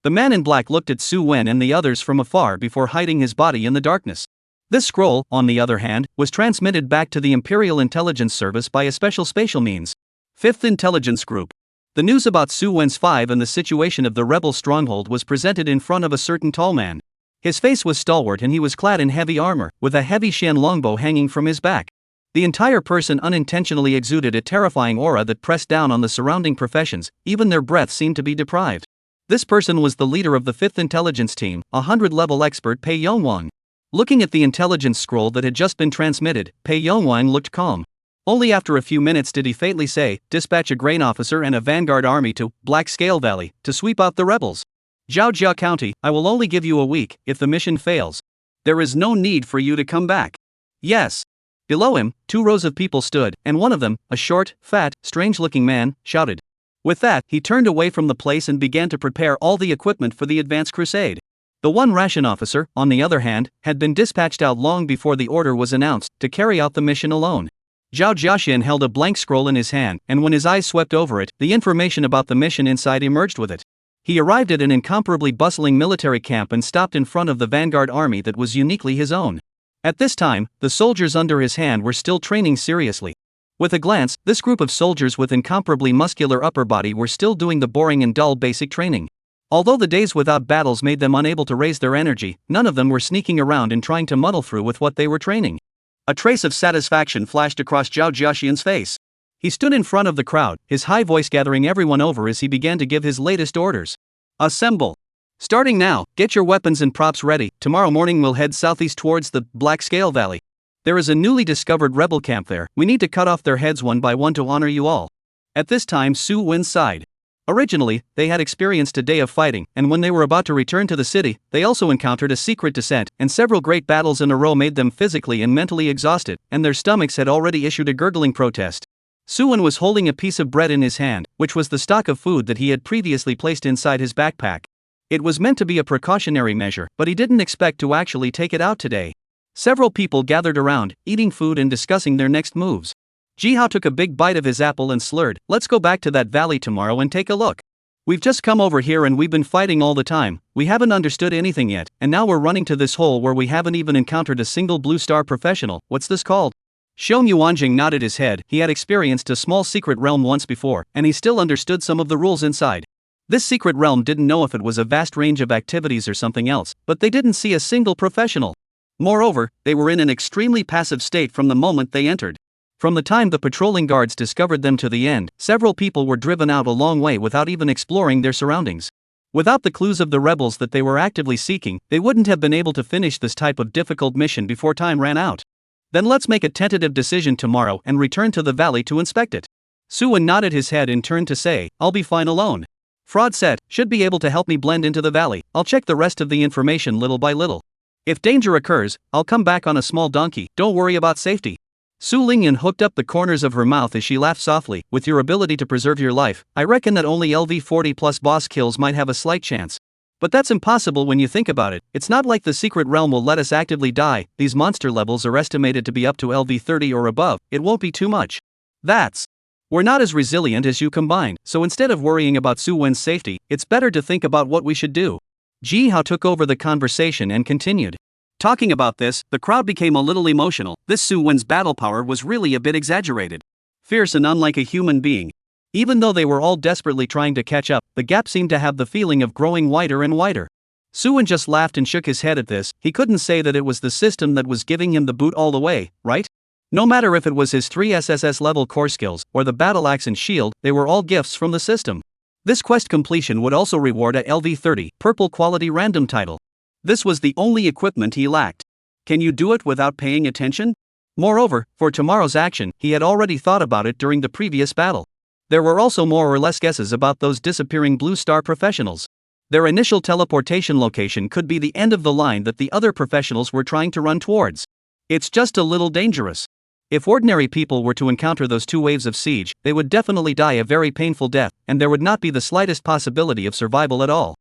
the man in black looked at Su Wen and the others from afar before hiding his body in the darkness. This scroll, on the other hand, was transmitted back to the Imperial Intelligence Service by a special spatial means. 5th Intelligence Group. The news about Su Wen's 5 and the situation of the rebel stronghold was presented in front of a certain tall man. His face was stalwart and he was clad in heavy armor, with a heavy Xian longbow hanging from his back. The entire person unintentionally exuded a terrifying aura that pressed down on the surrounding professions, even their breath seemed to be deprived. This person was the leader of the 5th Intelligence Team, a 100-level expert Pei Yongwang. Looking at the intelligence scroll that had just been transmitted, Pei Yongwang looked calm. Only after a few minutes did he faintly say, "Dispatch a grain officer and a vanguard army to Black Scale Valley to sweep out the rebels. Zhaojia County, I will only give you a week. If the mission fails, there is no need for you to come back." Yes. Below him, 2 rows of people stood, and one of them, a short, fat, strange-looking man, shouted. With that, he turned away from the place and began to prepare all the equipment for the advance crusade. The one ration officer, on the other hand, had been dispatched out long before the order was announced, to carry out the mission alone. Zhao Jiaxian held a blank scroll in his hand, and when his eyes swept over it, the information about the mission inside emerged with it. He arrived at an incomparably bustling military camp and stopped in front of the vanguard army that was uniquely his own. At this time, the soldiers under his hand were still training seriously. With a glance, this group of soldiers with incomparably muscular upper body were still doing the boring and dull basic training. Although the days without battles made them unable to raise their energy, none of them were sneaking around and trying to muddle through with what they were training. A trace of satisfaction flashed across Zhao Jiaxian's face. He stood in front of the crowd, his high voice gathering everyone over as he began to give his latest orders. Assemble. Starting now, get your weapons and props ready. Tomorrow morning we'll head southeast towards the Black Scale Valley. There is a newly discovered rebel camp there. We need to cut off their heads one by one to honor you all. At this time Su Wen sighed. Originally, they had experienced a day of fighting, and when they were about to return to the city, they also encountered a secret descent, and several great battles in a row made them physically and mentally exhausted, and their stomachs had already issued a gurgling protest. Su Wen was holding a piece of bread in his hand, which was the stock of food that he had previously placed inside his backpack. It was meant to be a precautionary measure, but he didn't expect to actually take it out today. Several people gathered around, eating food and discussing their next moves. Jihao took a big bite of his apple and slurred, "Let's go back to that valley tomorrow and take a look. We've just come over here and we've been fighting all the time, we haven't understood anything yet, and now we're running to this hole where we haven't even encountered a single blue star professional. What's this called?" Xiong Yuanjing nodded his head. He had experienced a small secret realm once before, and he still understood some of the rules inside. This secret realm didn't know if it was a vast range of activities or something else, but they didn't see a single professional. Moreover, they were in an extremely passive state from the moment they entered. From the time the patrolling guards discovered them to the end, several people were driven out a long way without even exploring their surroundings. Without the clues of the rebels that they were actively seeking, they wouldn't have been able to finish this type of difficult mission before time ran out. Then let's make a tentative decision tomorrow and return to the valley to inspect it. Suwon nodded his head and turned to say, I'll be fine alone. Fraud said, should be able to help me blend into the valley. I'll check the rest of the information little by little. If danger occurs, I'll come back on a small donkey, don't worry about safety. Su Lingyan hooked up the corners of her mouth as she laughed softly. With your ability to preserve your life, I reckon that only LV40 plus boss kills might have a slight chance. But that's impossible when you think about it. It's not like the secret realm will let us actively die. These monster levels are estimated to be up to LV30 or above. It won't be too much. We're not as resilient as you combined, so instead of worrying about Su Wen's safety, it's better to think about what we should do. Ji Hao took over the conversation and continued. Talking about this, the crowd became a little emotional. This Su Wen's battle power was really a bit exaggerated. Fierce and unlike a human being. Even though they were all desperately trying to catch up, the gap seemed to have the feeling of growing wider and wider. Su Wen just laughed and shook his head at this. He couldn't say that it was the system that was giving him the boot all the way, right? No matter if it was his 3 SSS level core skills, or the battle axe and shield, they were all gifts from the system. This quest completion would also reward a LV30 purple quality random title. This was the only equipment he lacked. Can you do it without paying attention? Moreover, for tomorrow's action, he had already thought about it during the previous battle. There were also more or less guesses about those disappearing Blue Star professionals. Their initial teleportation location could be the end of the line that the other professionals were trying to run towards. It's just a little dangerous. If ordinary people were to encounter those 2 waves of siege, they would definitely die a very painful death, and there would not be the slightest possibility of survival at all.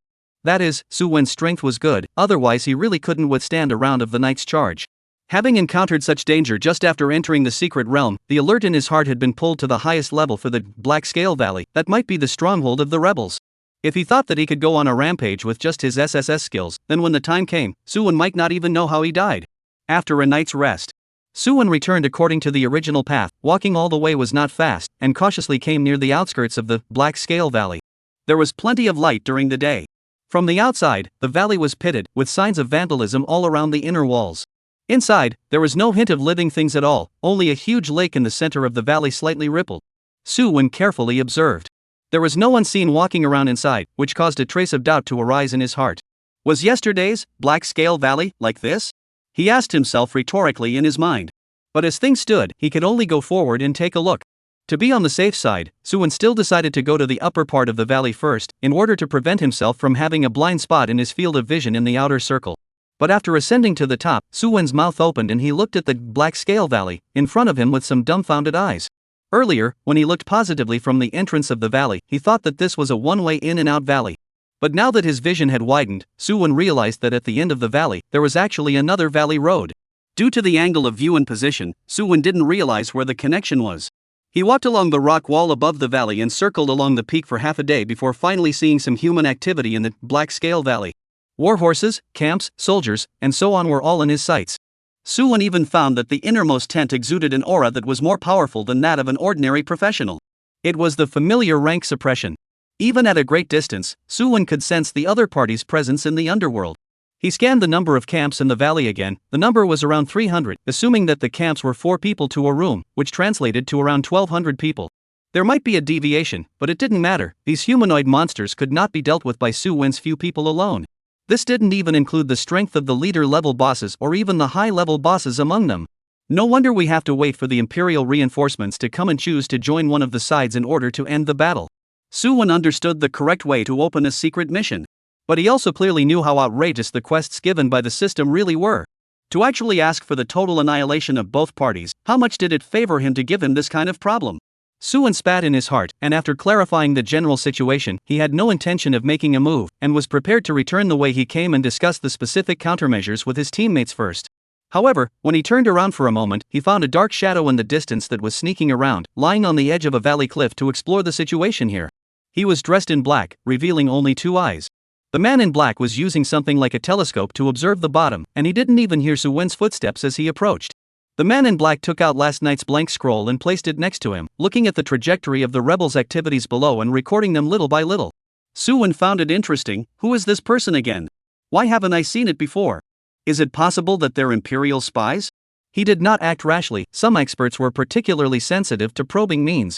That is, Su Wen's strength was good, otherwise he really couldn't withstand a round of the Knight's Charge. Having encountered such danger just after entering the secret realm, the alert in his heart had been pulled to the highest level for the Black Scale Valley. That might be the stronghold of the rebels. If he thought that he could go on a rampage with just his SSS skills, then when the time came, Su Wen might not even know how he died. After a night's rest, Su Wen returned according to the original path. Walking all the way was not fast, and cautiously came near the outskirts of the Black Scale Valley. There was plenty of light during the day. From the outside, the valley was pitted, with signs of vandalism all around the inner walls. Inside, there was no hint of living things at all, only a huge lake in the center of the valley slightly rippled. Su Wen carefully observed. There was no one seen walking around inside, which caused a trace of doubt to arise in his heart. Was yesterday's Black Scale Valley like this? He asked himself rhetorically in his mind. But as things stood, he could only go forward and take a look. To be on the safe side, Su Wen still decided to go to the upper part of the valley first, in order to prevent himself from having a blind spot in his field of vision in the outer circle. But after ascending to the top, Su Wen's mouth opened and he looked at the Black Scale Valley in front of him with some dumbfounded eyes. Earlier, when he looked positively from the entrance of the valley, he thought that this was a one-way in and out valley. But now that his vision had widened, Su Wen realized that at the end of the valley, there was actually another valley road. Due to the angle of view and position, Su Wen didn't realize where the connection was. He walked along the rock wall above the valley and circled along the peak for half a day before finally seeing some human activity in the Black Scale Valley. War horses, camps, soldiers, and so on were all in his sights. Su Wen even found that the innermost tent exuded an aura that was more powerful than that of an ordinary professional. It was the familiar rank suppression. Even at a great distance, Su Wen could sense the other party's presence in the underworld. He scanned the number of camps in the valley again. The number was around 300, assuming that the camps were 4 people to a room, which translated to around 1,200 people. There might be a deviation, but it didn't matter. These humanoid monsters could not be dealt with by Su Wen's few people alone. This didn't even include the strength of the leader-level bosses or even the high-level bosses among them. No wonder we have to wait for the Imperial reinforcements to come and choose to join one of the sides in order to end the battle. Su Wen understood the correct way to open a secret mission. But he also clearly knew how outrageous the quests given by the system really were. To actually ask for the total annihilation of both parties, how much did it favor him to give him this kind of problem? Su Wen spat in his heart, and after clarifying the general situation, he had no intention of making a move, and was prepared to return the way he came and discuss the specific countermeasures with his teammates first. However, when he turned around for a moment, he found a dark shadow in the distance that was sneaking around, lying on the edge of a valley cliff to explore the situation here. He was dressed in black, revealing only 2 eyes. The man in black was using something like a telescope to observe the bottom, and he didn't even hear Su Wen's footsteps as he approached. The man in black took out last night's blank scroll and placed it next to him, looking at the trajectory of the rebels' activities below and recording them little by little. Su Wen found it interesting. Who is this person again? Why haven't I seen it before? Is it possible that they're Imperial spies? He did not act rashly. Some experts were particularly sensitive to probing means.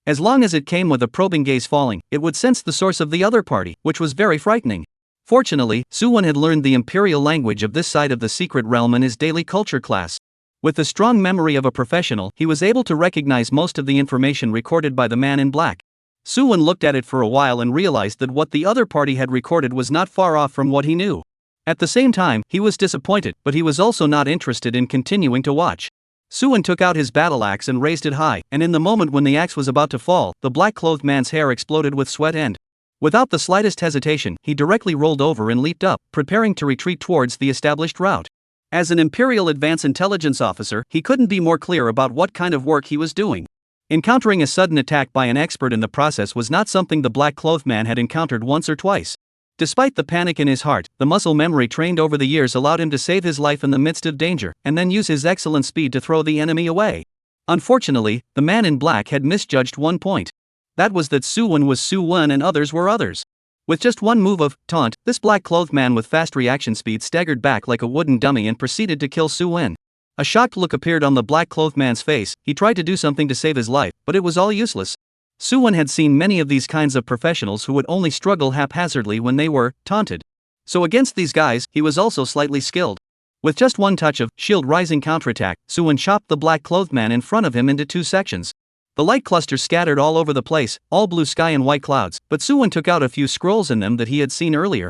As long as it came with a probing gaze falling, it would sense the source of the other party, which was very frightening. Fortunately, Su Wen had learned the Imperial language of this side of the secret realm in his daily culture class.
With the strong memory of a professional, he was able to recognize most of the information recorded by the man in black. Su-won looked at it for a while and realized that what the other party had recorded was not far off from what he knew. At the same time, he was disappointed, but he was also not interested in continuing to watch. Su-won took out his battle axe and raised it high, and in the moment when the axe was about to fall, the black-clothed man's hair exploded with sweat and, without the slightest hesitation, he directly rolled over and leaped up, preparing to retreat towards the established route. As an Imperial Advance Intelligence officer, he couldn't be more clear about what kind of work he was doing. Encountering a sudden attack by an expert in the process was not something the black-clothed man had encountered once or twice. Despite the panic in his heart, the muscle memory trained over the years allowed him to save his life in the midst of danger, and then use his excellent speed to throw the enemy away. Unfortunately, the man in black had misjudged one point. That was that Su-won was Su-won and others were others. With just one move of taunt, this black-clothed man with fast reaction speed staggered back like a wooden dummy and proceeded to kill Su-won. A shocked look appeared on the black-clothed man's face. He tried to do something to save his life, but it was all useless. Su-won had seen many of these kinds of professionals who would only struggle haphazardly when they were taunted. So against these guys, he was also slightly skilled. With just one touch of shield rising counterattack, Su-won chopped the black-clothed man in front of him into two sections. The light clusters scattered all over the place, all blue sky and white clouds, but Su-won took out a few scrolls in them that he had seen earlier.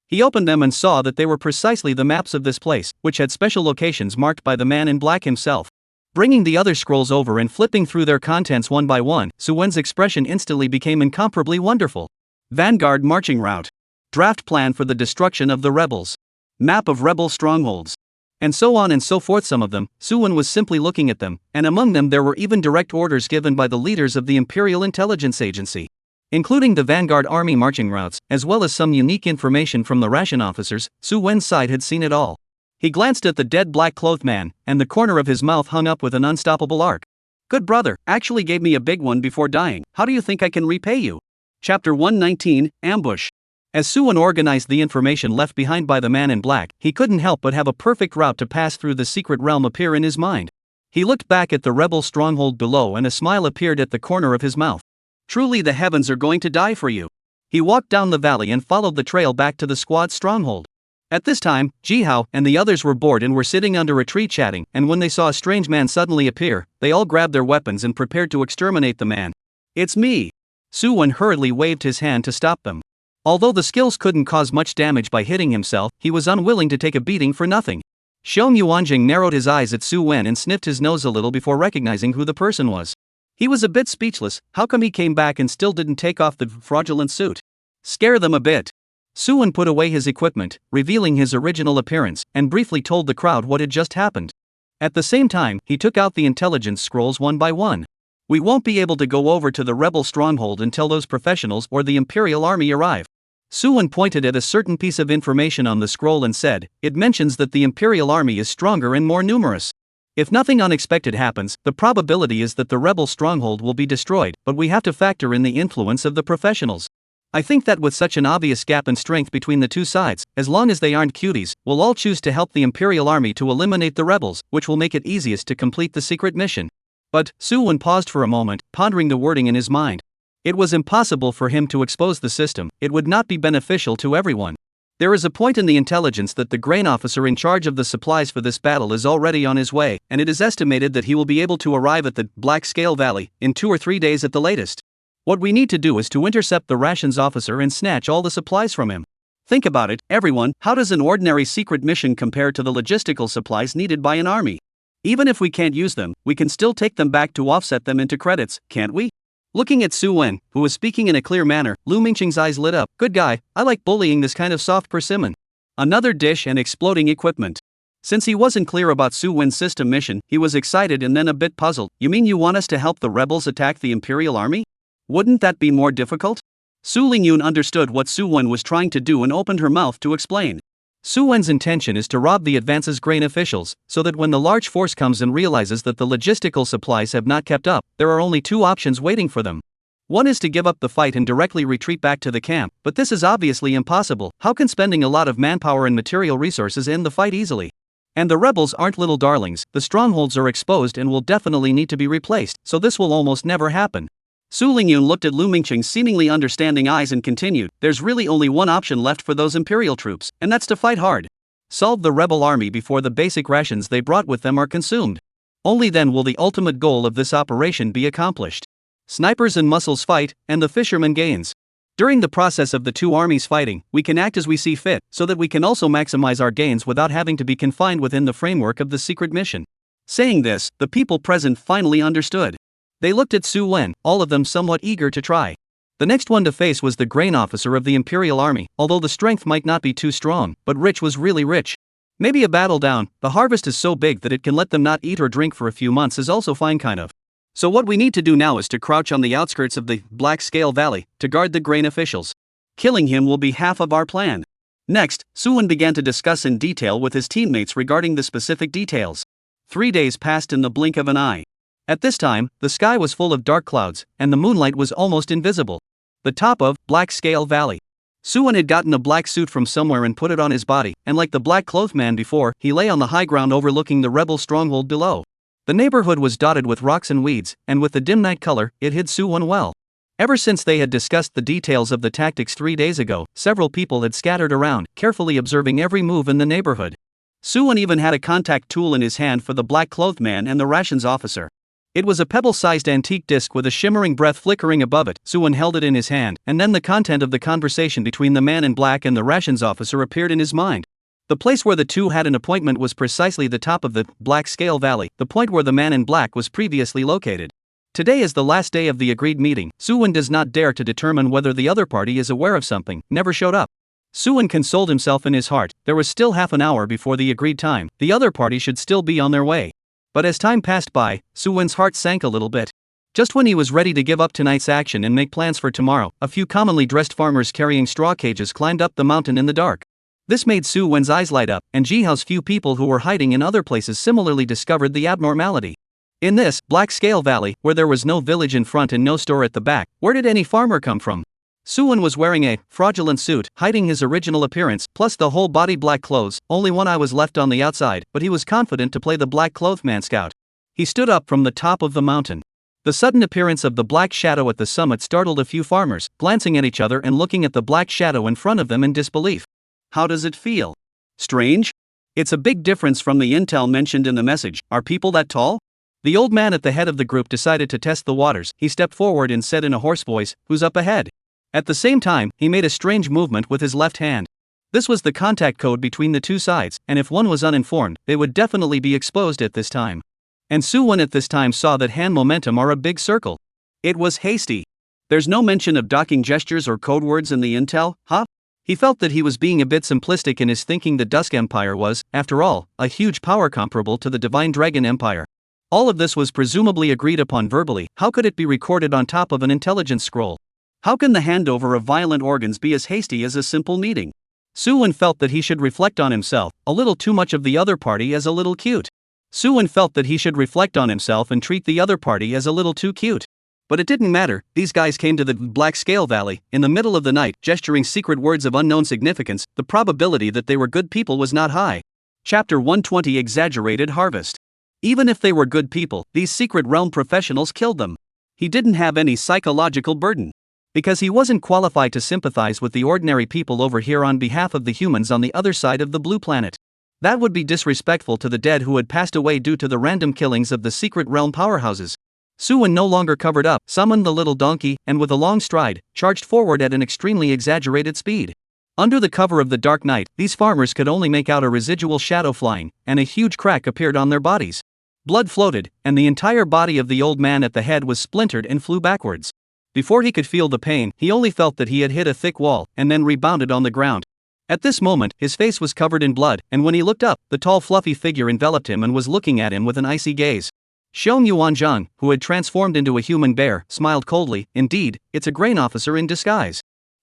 He opened them and saw that they were precisely the maps of this place, which had special locations marked by the man in black himself. Bringing the other scrolls over and flipping through their contents one by one, Su-won's expression instantly became incomparably wonderful. Vanguard marching route. Draft plan for the destruction of the rebels. Map of rebel strongholds. And so on and so forth. Some of them, Su-won was simply looking at them, and among them there were even direct orders given by the leaders of the Imperial Intelligence Agency. Including the Vanguard Army marching routes, as well as some unique information from the ration officers. Su-won's side had seen it all. He glanced at the dead black-clothed man, and the corner of his mouth hung up with an unstoppable arc. Good brother, actually gave me a big one before dying. How do you think I can repay you? Chapter 119, Ambush. As Su-won organized the information left behind by the man in black, he couldn't help but have a perfect route to pass through the secret realm appear in his mind. He looked back at the rebel stronghold below and a smile appeared at the corner of his mouth. Truly the heavens are going to die for you. He walked down the valley and followed the trail back to the squad's stronghold. At this time, Ji-hao and the others were bored and were sitting under a tree chatting, and when they saw a strange man suddenly appear, they all grabbed their weapons and prepared to exterminate the man. It's me! Su-won hurriedly waved his hand to stop them. Although the skills couldn't cause much damage by hitting himself, he was unwilling to take a beating for nothing. Xiong Yuanjing narrowed his eyes at Su-won and sniffed his nose a little before recognizing who the person was. He was a bit speechless. How come he came back and still didn't take off the fraudulent suit? Scare them a bit. Su-won put away his equipment, revealing his original appearance, and briefly told the crowd what had just happened. At the same time, he took out the intelligence scrolls one by one. We won't be able to go over to the rebel stronghold until those professionals or the Imperial army arrive. Su-won pointed at a certain piece of information on the scroll and said, it mentions that the Imperial army is stronger and more numerous. If nothing unexpected happens, the probability is that the rebel stronghold will be destroyed, but we have to factor in the influence of the professionals. I think that with such an obvious gap in strength between the two sides, as long as they aren't cuties, we'll all choose to help the Imperial army to eliminate the rebels, which will make it easiest to complete the secret mission. But, Su-won paused for a moment, pondering the wording in his mind. It was impossible for him to expose the system. It would not be beneficial to everyone. There is a point in the intelligence that the grain officer in charge of the supplies for this battle is already on his way, and it is estimated that he will be able to arrive at the Black Scale Valley in 2 or 3 days at the latest. What we need to do is to intercept the rations officer and snatch all the supplies from him. Think about it, everyone, how does an ordinary secret mission compare to the logistical supplies needed by an army? Even if we can't use them, we can still take them back to offset them into credits, can't we? Looking at Su-won, who was speaking in a clear manner, Lu Mingqing's eyes lit up. Good guy, I like bullying this kind of soft persimmon. Another dish and exploding equipment. Since he wasn't clear about Su-won's system mission, he was excited and then a bit puzzled. You mean you want us to help the rebels attack the Imperial army? Wouldn't that be more difficult? Su Lingyun understood what Su-won was trying to do and opened her mouth to explain. Su-won's intention is to rob the advance's grain officials, so that when the large force comes and realizes that the logistical supplies have not kept up, there are only 2 options waiting for them. One is to give up the fight and directly retreat back to the camp, but this is obviously impossible. How can spending a lot of manpower and material resources end the fight easily? And the rebels aren't little darlings, the strongholds are exposed and will definitely need to be replaced, so this will almost never happen. Su Lingyun looked at Lu Mingqing's seemingly understanding eyes and continued, there's really only one option left for those Imperial troops, and that's to fight hard.
Solve the rebel army before the basic rations they brought with them are consumed. Only then will the ultimate goal of this operation be accomplished. Snipers and muscles fight, and the fisherman gains. During the process of the two armies fighting, we can act as we see fit, so that we can also maximize our gains without having to be confined within the framework of the secret mission. Saying this, the people present finally understood. They looked at Su Wen, all of them somewhat eager to try. The next one to face was the grain officer of the Imperial army, although the strength might not be too strong, but rich was really rich. Maybe a battle down, the harvest is so big that it can let them not eat or drink for a few months is also fine kind of. So what we need to do now is to crouch on the outskirts of the Black Scale Valley, to guard the grain officials. Killing him will be half of our plan. Next, Suwon began to discuss in detail with his teammates regarding the specific details. 3 days passed in the blink of an eye. At this time, the sky was full of dark clouds, and the moonlight was almost invisible. The top of Black Scale Valley. Suwon had gotten a black suit from somewhere and put it on his body, and like the black clothed man before, he lay on the high ground overlooking the rebel stronghold below. The neighborhood was dotted with rocks and weeds, and with the dim night color, it hid Suwon well. Ever since they had discussed the details of the tactics 3 days ago, several people had scattered around, carefully observing every move in the neighborhood. Suwon even had a contact tool in his hand for the black-clothed man and the rations officer. It was a pebble-sized antique disc with a shimmering breath flickering above it. Suwon held it in his hand, and then the content of the conversation between the man in black and the rations officer appeared in his mind. The place where the two had an appointment was precisely the top of the Black Scale Valley, the point where the man in black was previously located. Today is the last day of the agreed meeting. Suwon does not dare to determine whether the other party is aware of something, never showed up. Suwon consoled himself in his heart, there was still half an hour before the agreed time, the other party should still be on their way. But as time passed by, Suwon's heart sank a little bit. Just when he was ready to give up tonight's action and make plans for tomorrow, a few commonly dressed farmers carrying straw cages climbed up the mountain in the dark. This made Su Wen's eyes light up, and Jihao's few people who were hiding in other places similarly discovered the abnormality. In this Black Scale Valley, where there was no village in front and no store at the back, where did any farmer come from? Suwon was wearing a fraudulent suit, hiding his original appearance, plus the whole body black clothes, only one eye was left on the outside, but he was confident to play the black-clothed man scout. He stood up from the top of the mountain. The sudden appearance of the black shadow at the summit startled a few farmers, glancing at each other and looking at the black shadow in front of them in disbelief. How does it feel? Strange? It's a big difference from the intel mentioned in the message. Are people that tall? The old man at the head of the group decided to test the waters. He stepped forward and said in a hoarse voice, "Who's up ahead?" At the same time, he made a strange movement with his left hand. This was the contact code between the two sides, and if one was uninformed, they would definitely be exposed at this time. And Suwon at this time saw that hand momentum are a big circle. It was hasty. There's no mention of docking gestures or code words in the intel, huh? He felt that he was being a bit simplistic in his thinking. The Dusk Empire was, after all, a huge power comparable to the Divine Dragon Empire. All of this was presumably agreed upon verbally. How could it be recorded on top of an intelligence scroll? How can the handover of violent organs be as hasty as a simple meeting? Suwon felt that he should reflect on himself, a little too much of the other party as a little cute. Suwon felt that he should reflect on himself and treat the other party as a little too cute. But it didn't matter. These guys came to the Black Scale Valley, in the middle of the night, gesturing secret words of unknown significance. The probability that they were good people was not high. Chapter 120 Exaggerated Harvest. Even if they were good people, these secret realm professionals killed them. He didn't have any psychological burden. Because he wasn't qualified to sympathize with the ordinary people over here on behalf of the humans on the other side of the blue planet. That would be disrespectful to the dead who had passed away due to the random killings of the secret realm powerhouses. Suwon no longer covered up, summoned the little donkey, and with a long stride, charged forward at an extremely exaggerated speed. Under the cover of the dark night, these farmers could only make out a residual shadow flying, and a huge crack appeared on their bodies. Blood floated, and the entire body of the old man at the head was splintered and flew backwards. Before he could feel the pain, he only felt that he had hit a thick wall, and then rebounded on the ground. At this moment, his face was covered in blood, and when he looked up, the tall fluffy figure enveloped him and was looking at him with an icy gaze. Xiong Yuanzhang, who had transformed into a human bear, smiled coldly. Indeed, it's a grain officer in disguise.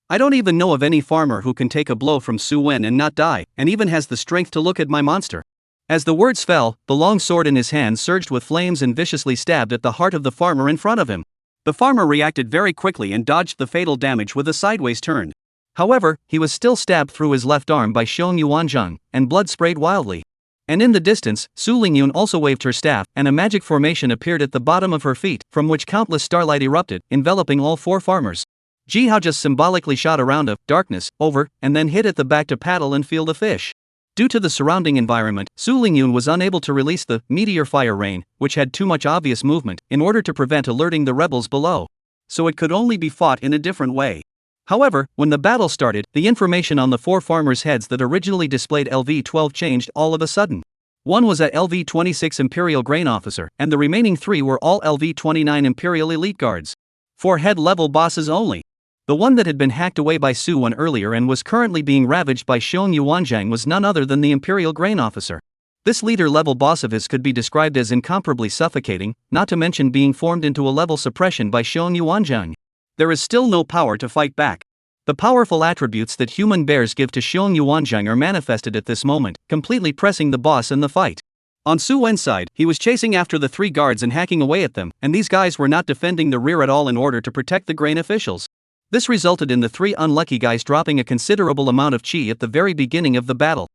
I don't even know of any farmer who can take a blow from Su Wen and not die, and even has the strength to look at my monster. As the words fell, the long sword in his hand surged with flames and viciously stabbed at the heart of the farmer in front of him. The farmer reacted very quickly and dodged the fatal damage with a sideways turn. However, he was still stabbed through his left arm by Xiong Yuanzhang, and blood sprayed wildly. And in the distance, Su Lingyun also waved her staff, and a magic formation appeared at the bottom of her feet, from which countless starlight erupted, enveloping all four farmers. Jihao just symbolically shot around of darkness, over, and then hit at the back to paddle and feel the fish. Due to the surrounding environment, Su Lingyun was unable to release the meteor fire rain, which had too much obvious movement, in order to prevent alerting the rebels below. So it could only be fought in a different way. However, when the battle started, the information on the 4 farmers' heads that originally displayed LV-12 changed all of a sudden. One was a LV-26 Imperial Grain Officer, and the remaining 3 were all LV-29 Imperial Elite Guards. 4 head-level bosses only. The one that had been hacked away by Su Wen earlier and was currently being ravaged by Xiong Yuanzhang was none other than the Imperial Grain Officer. This leader-level boss of his could be described as incomparably suffocating, not to mention being formed into a level suppression by Xiong Yuanzhang. There is still no power to fight back. The powerful attributes that human bears give to Xiong Yuanzhang are manifested at this moment, completely pressing the boss in the fight. On Su Wen's side, he was chasing after the 3 guards and hacking away at them, and these guys were not defending the rear at all in order to protect the grain officials. This resulted in the 3 unlucky guys dropping a considerable amount of chi at the very beginning of the battle.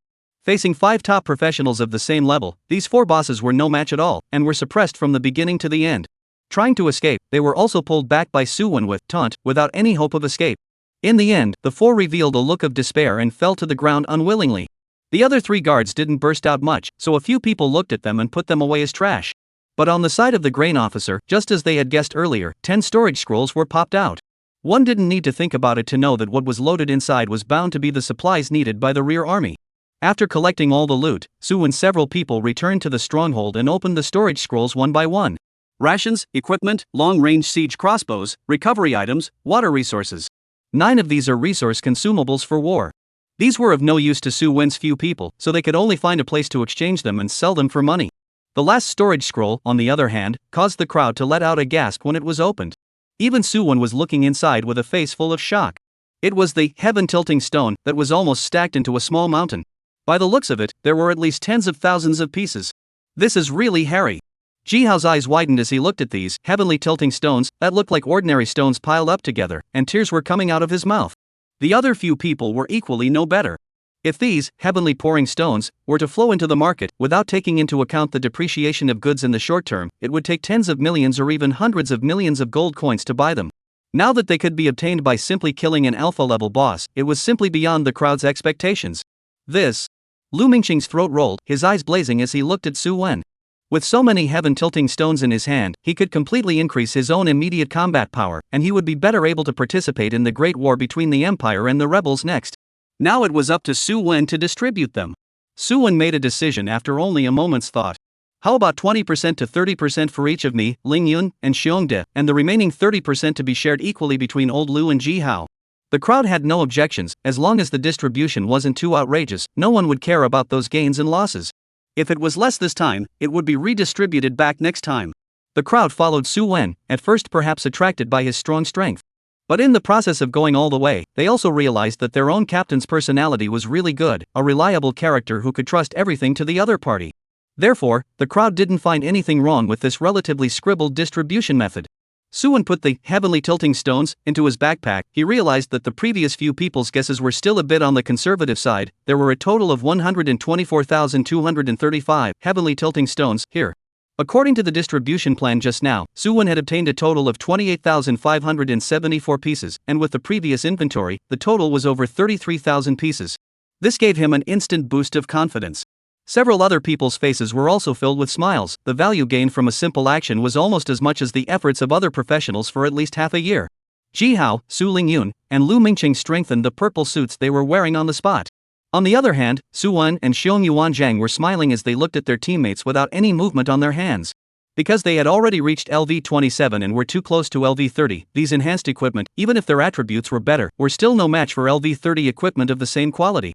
Facing 5 top professionals of the same level, these 4 bosses were no match at all, and were suppressed from the beginning to the end. Trying to escape, they were also pulled back by Su Wen with taunt, without any hope of escape. In the end, the 4 revealed a look of despair and fell to the ground unwillingly. The other 3 guards didn't burst out much, so a few people looked at them and put them away as trash. But on the side of the grain officer, just as they had guessed earlier, 10 storage scrolls were popped out. One didn't need to think about it to know that what was loaded inside was bound to be the supplies needed by the rear army. After collecting all the loot, Su and several people returned to the stronghold and opened the storage scrolls one by one. Rations, equipment, long-range siege crossbows, recovery items, water resources. 9 of these are resource consumables for war. These were of no use to Su Wen's few people, so they could only find a place to exchange them and sell them for money. The last storage scroll, on the other hand, caused the crowd to let out a gasp when it was opened. Even Su Wen was looking inside with a face full of shock. It was the heaven-tilting stone that was almost stacked into a small mountain. By the looks of it, there were at least tens of thousands of pieces. This is really hairy. Jihao's eyes widened as he looked at these heavenly tilting stones that looked like ordinary stones piled up together, and tears were coming out of his mouth. The other few people were equally no better. If these heavenly pouring stones were to flow into the market without taking into account the depreciation of goods in the short term, it would take tens of millions or even hundreds of millions of gold coins to buy them. Now that they could be obtained by simply killing an alpha-level boss, it was simply beyond the crowd's expectations. Lu Mingqing's throat rolled, his eyes blazing as he looked at Su Wen. With so many heaven-tilting stones in his hand, he could completely increase his own immediate combat power, and he would be better able to participate in the great war between the Empire and the rebels next. Now it was up to Su Wen to distribute them. Su Wen made a decision after only a moment's thought. How about 20% to 30% for each of me, Ling Yun, and Xiongde, and the remaining 30% to be shared equally between Old Lu and Jihao? The crowd had no objections, as long as the distribution wasn't too outrageous. No one would care about those gains and losses. If it was less this time, it would be redistributed back next time. The crowd followed Su Wen, at first perhaps attracted by his strong strength. But in the process of going all the way, they also realized that their own captain's personality was really good, a reliable character who could trust everything to the other party. Therefore, the crowd didn't find anything wrong with this relatively scribbled distribution method. Su Wen put the heavenly tilting stones into his backpack. He realized that the previous few people's guesses were still a bit on the conservative side. There were a total of 124,235 heavenly tilting stones here. According to the distribution plan just now, Su Wen had obtained a total of 28,574 pieces, and with the previous inventory, the total was over 33,000 pieces. This gave him an instant boost of confidence. Several other people's faces were also filled with smiles. The value gained from a simple action was almost as much as the efforts of other professionals for at least half a year. Jihao, Su Lingyun, and Lu Mingqing strengthened the purple suits they were wearing on the spot. On the other hand, Su Wen and Xiong Yuanzhang were smiling as they looked at their teammates without any movement on their hands. Because they had already reached LV-27 and were too close to LV-30, these enhanced equipment, even if their attributes were better, were still no match for LV-30 equipment of the same quality.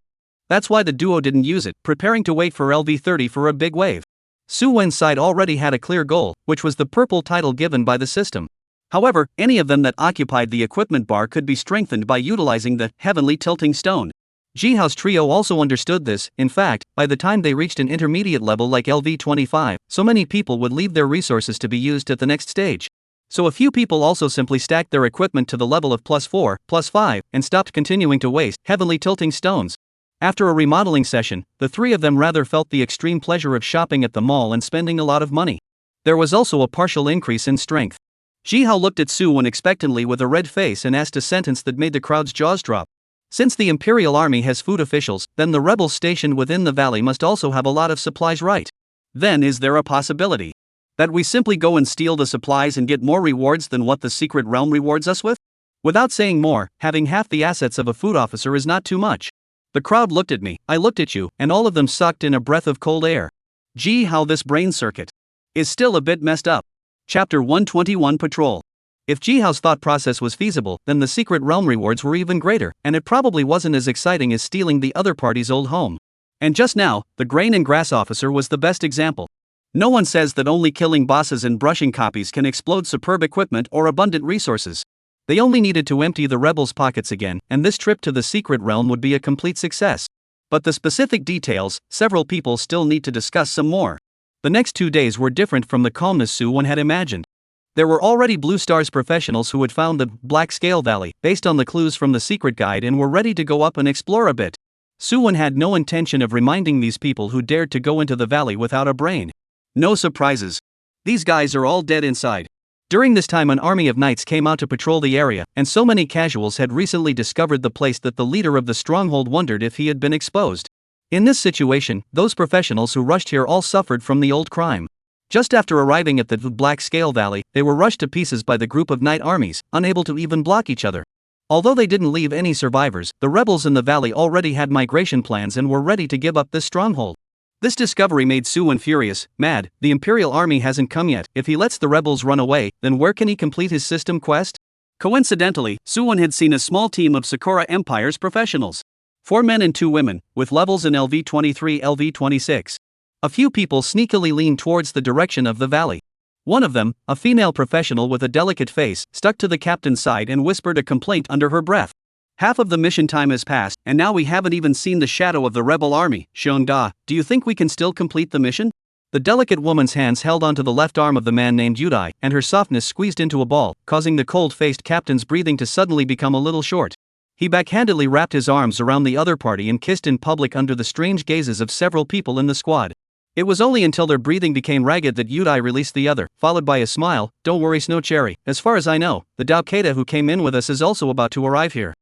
That's why the duo didn't use it, preparing to wait for LV-30 for a big wave. Su Wen's side already had a clear goal, which was the purple title given by the system. However, any of them that occupied the equipment bar could be strengthened by utilizing the heavenly tilting stone. Jihao's trio also understood this. In fact, by the time they reached an intermediate level like LV-25, so many people would leave their resources to be used at the next stage. So a few people also simply stacked their equipment to the level of +4, +5, and stopped continuing to waste heavenly tilting stones. After a remodeling session, the 3 of them rather felt the extreme pleasure of shopping at the mall and spending a lot of money. There was also a partial increase in strength. Jihao looked at Su Wen expectantly with a red face and asked a sentence that made the crowd's jaws drop. Since the Imperial army has food officials, then the rebels stationed within the valley must also have a lot of supplies, right? Then is there a possibility that we simply go and steal the supplies and get more rewards than what the secret realm rewards us with? Without saying more, having half the assets of a food officer is not too much. The crowd looked at me, I looked at you, and all of them sucked in a breath of cold air. Gee, how this brain circuit is still a bit messed up. Chapter 121 Patrol. If Jihao's thought process was feasible, then the secret realm rewards were even greater, and it probably wasn't as exciting as stealing the other party's old home. And just now, the grain and grass officer was the best example. No one says that only killing bosses and brushing copies can explode superb equipment or abundant resources. They only needed to empty the rebels' pockets again, and this trip to the secret realm would be a complete success. But the specific details, several people still need to discuss some more. The next 2 days were different from the calmness Su-won had imagined. There were already Blue Star's professionals who had found the Black Scale Valley based on the clues from the secret guide and were ready to go up and explore a bit. Su-won had no intention of reminding these people who dared to go into the valley without a brain. No surprises. These guys are all dead inside. During this time, an army of knights came out to patrol the area, and so many casuals had recently discovered the place that the leader of the stronghold wondered if he had been exposed. In this situation, those professionals who rushed here all suffered from the old crime. Just after arriving at the Black Scale Valley, they were rushed to pieces by the group of knight armies, unable to even block each other. Although they didn't leave any survivors, the rebels in the valley already had migration plans and were ready to give up this stronghold. This discovery made Su-won furious, mad. The Imperial army hasn't come yet. If he lets the rebels run away, then where can he complete his system quest? Coincidentally, Su-won had seen a small team of Sakura Empire's professionals. 4 men and 2 women, with levels in LV-23, LV-26. A few people sneakily leaned towards the direction of the valley. One of them, a female professional with a delicate face, stuck to the captain's side and whispered a complaint under her breath. Half of the mission time has passed, and now we haven't even seen the shadow of the rebel army. Shonda, do you think we can still complete the mission? The delicate woman's hands held onto the left arm of the man named Yudai, and her softness squeezed into a ball, causing the cold-faced captain's breathing to suddenly become a little short. He backhandedly wrapped his arms around the other party and kissed in public under the strange gazes of several people in the squad. It was only until their breathing became ragged that Yudai released the other, followed by a smile. Don't worry, Snow Cherry, as far as I know, the Daokeda who came in with us is also about to arrive here.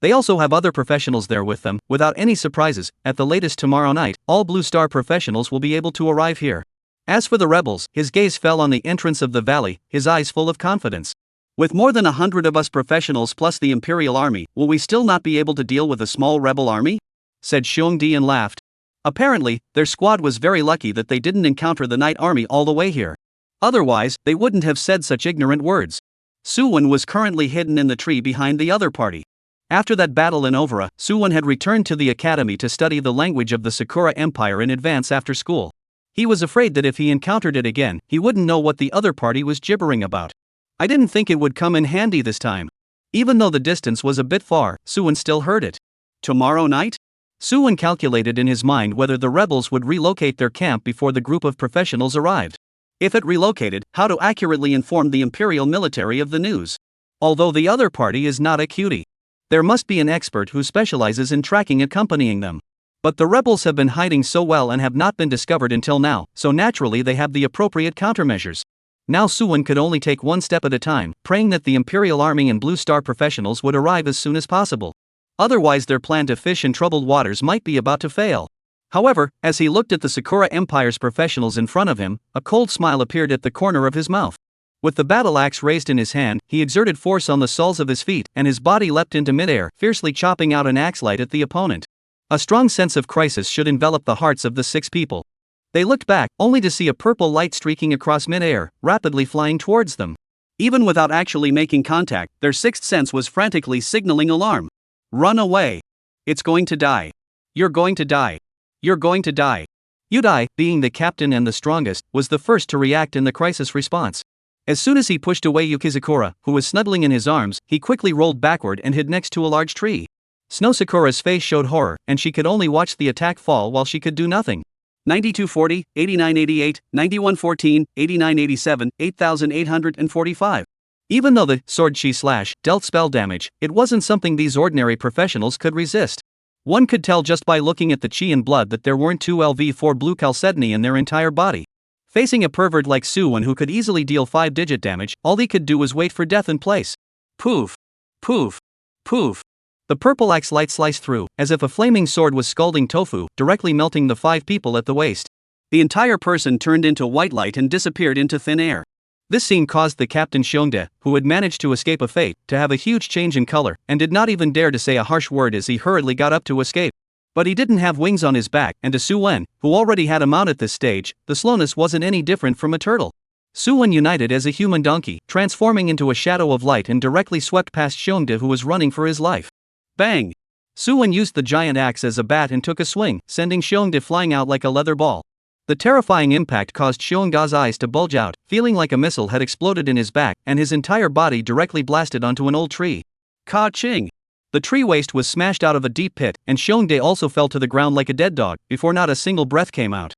They also have other professionals there with them. Without any surprises, at the latest tomorrow night, all Blue Star professionals will be able to arrive here. As for the rebels, his gaze fell on the entrance of the valley, his eyes full of confidence. With more than 100 of us professionals plus the Imperial army, will we still not be able to deal with a small rebel army? Said Xiongdi and laughed. Apparently, their squad was very lucky that they didn't encounter the Knight army all the way here. Otherwise, they wouldn't have said such ignorant words. Su-won was currently hidden in the tree behind the other party. After that battle in Overa, Su-won had returned to the academy to study the language of the Sakura Empire in advance after school. He was afraid that if he encountered it again, he wouldn't know what the other party was gibbering about. I didn't think it would come in handy this time. Even though the distance was a bit far, Su-won still heard it. Tomorrow night? Su-won calculated in his mind whether the rebels would relocate their camp before the group of professionals arrived. If it relocated, how to accurately inform the Imperial military of the news. Although the other party is not a cutie. There must be an expert who specializes in tracking accompanying them. But the rebels have been hiding so well and have not been discovered until now, so naturally they have the appropriate countermeasures. Now Su-won could only take one step at a time, praying that the Imperial army and Blue Star professionals would arrive as soon as possible. Otherwise their plan to fish in troubled waters might be about to fail. However, as he looked at the Sakura Empire's professionals in front of him, a cold smile appeared at the corner of his mouth. With the battle axe raised in his hand, he exerted force on the soles of his feet, and his body leapt into midair, fiercely chopping out an axe light at the opponent. A strong sense of crisis should envelop the hearts of the 6 people. They looked back, only to see a purple light streaking across midair, rapidly flying towards them. Even without actually making contact, their sixth sense was frantically signaling alarm. Run away. It's going to die. You're going to die. You're going to die. Yudai, being the captain and the strongest, was the first to react in the crisis response. As soon as he pushed away Yukizakura, who was snuggling in his arms, he quickly rolled backward and hid next to a large tree. Snow Sakura's face showed horror, and she could only watch the attack fall while she could do nothing. 9240, 8988, 9114, 8987, 8845. Even though the sword chi slash dealt spell damage, it wasn't something these ordinary professionals could resist. One could tell just by looking at the chi and blood that there weren't 2 LV4 blue chalcedony in their entire body. Facing a pervert like Su-won who could easily deal 5-digit damage, all he could do was wait for death in place. Poof. Poof. Poof.
The purple axe light sliced through, as if a flaming sword was scalding tofu, directly melting the 5 people at the waist.
The entire person turned into white light and disappeared into thin air.
This scene caused the Captain Xiongde, who had managed to escape a fate, to have a huge change in color, and did not even dare to say a harsh word as he hurriedly got up to escape. But he didn't have wings on his back, and to Su Wen, who already had a mount at this stage, the slowness wasn't any different from a turtle. Su Wen united as a human donkey, transforming into a shadow of light and directly swept past Xiongde, who was running for his life. Bang! Su Wen used the giant axe as a bat and took a swing, sending Xiongde flying out like a leather ball. The terrifying impact caused Xiongda's eyes to bulge out, feeling like a missile had exploded in his back, and his entire body directly blasted onto an old tree. Ka-ching! The tree waste was smashed out of a deep pit, and Xiongde also fell to the ground like a dead dog, before not a single breath came out.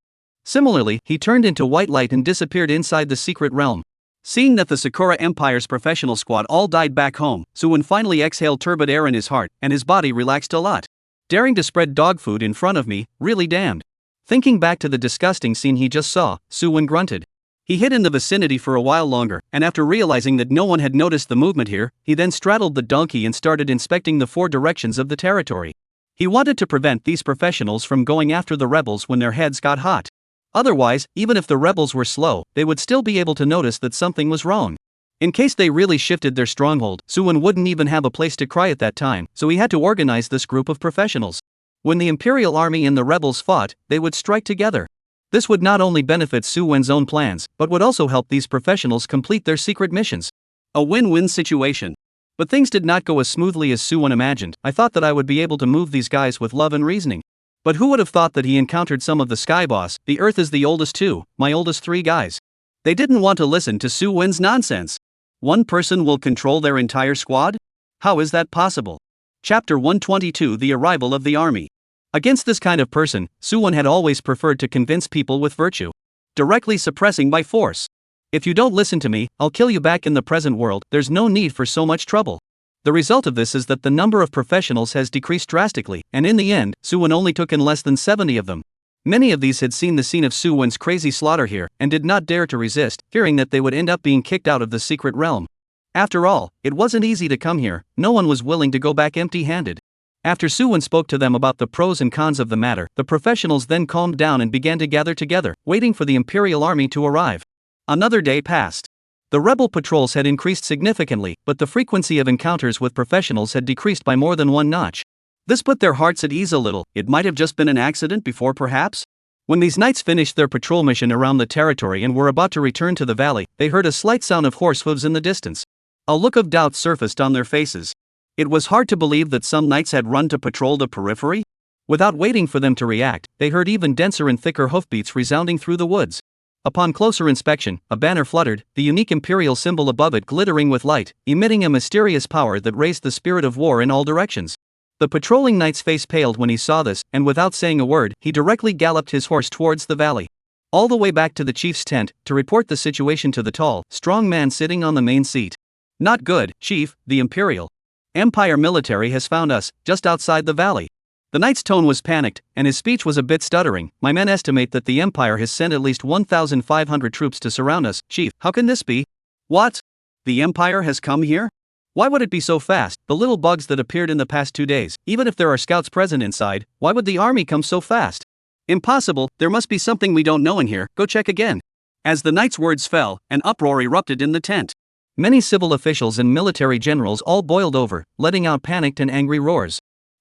Similarly, he turned into white light and disappeared inside the secret realm.
Seeing that the Sakura Empire's professional squad all died back home, Su Wen finally exhaled turbid air in his heart, and his body relaxed a lot.
Daring to spread dog food in front of me, really damned. Thinking back to the disgusting scene he just saw, Su Wen grunted. He hid in the vicinity for a while longer, and after realizing that no one had noticed the movement here, he then straddled the donkey and started inspecting the 4 directions of the territory. He wanted to prevent these professionals from going after the rebels when their heads got hot. Otherwise, even if the rebels were slow, they would still be able to notice that something was wrong. In case they really shifted their stronghold, Su Wen wouldn't even have a place to cry at that time, so he had to organize this group of professionals. When the Imperial army and the rebels fought, they would strike together. This would not only benefit Su Wen's own plans, but would also help these professionals complete their secret missions.
A win-win situation.
But things did not go as smoothly as Su Wen imagined. I thought that I would be able to move these guys with love and reasoning. But who would have thought that he encountered some of the Sky Boss? The Earth is the oldest too, my oldest 3 guys.
They didn't want to listen to Su Wen's nonsense. One person will control their entire squad? How is that possible? Chapter 122: The Arrival of the Army.
Against this kind of person, Su Wen had always preferred to convince people with virtue.
Directly suppressing by force.
If you don't listen to me, I'll kill you back in the present world. There's no need for so much trouble. The result of this is that the number of professionals has decreased drastically, and in the end, Su Wen only took in less than 70 of them. Many of these had seen the scene of Su Wen's crazy slaughter here, and did not dare to resist, fearing that they would end up being kicked out of the secret realm. After all, it wasn't easy to come here. No one was willing to go back empty-handed. After Su Wen spoke to them about the pros and cons of the matter, the professionals then calmed down and began to gather together, waiting for the Imperial army to arrive. Another day passed. The rebel patrols had increased significantly, but the frequency of encounters with professionals had decreased by more than 1 notch. This put their hearts at ease a little. It might have just been an accident before, perhaps? When these knights finished their patrol mission around the territory and were about to return to the valley, they heard a slight sound of horse hooves in the distance. A look of doubt surfaced on their faces. It was hard to believe that some knights had run to patrol the periphery. Without waiting for them to react, they heard even denser and thicker hoofbeats resounding through the woods. Upon closer inspection, a banner fluttered, the unique Imperial symbol above it glittering with light, emitting a mysterious power that raised the spirit of war in all directions. The patrolling knight's face paled when he saw this, and without saying a word, he directly galloped his horse towards the valley. All the way back to the chief's tent, to report the situation to the tall, strong man sitting on the main seat. "Not good, chief, the Imperial Empire military has found us, just outside the valley." The knight's tone was panicked, and his speech was a bit stuttering. "My men estimate that the Empire has sent at least 1,500 troops to surround us, chief. How can this be?"
"What? The Empire has come here?
Why would it be so fast? The little bugs that appeared in the past 2 days, even if there are scouts present inside, why would the army come so fast?"
"Impossible, there must be something we don't know in here, go check again." As the knight's words fell, an uproar erupted in the tent.
Many civil officials and military generals all boiled over, letting out panicked and angry roars.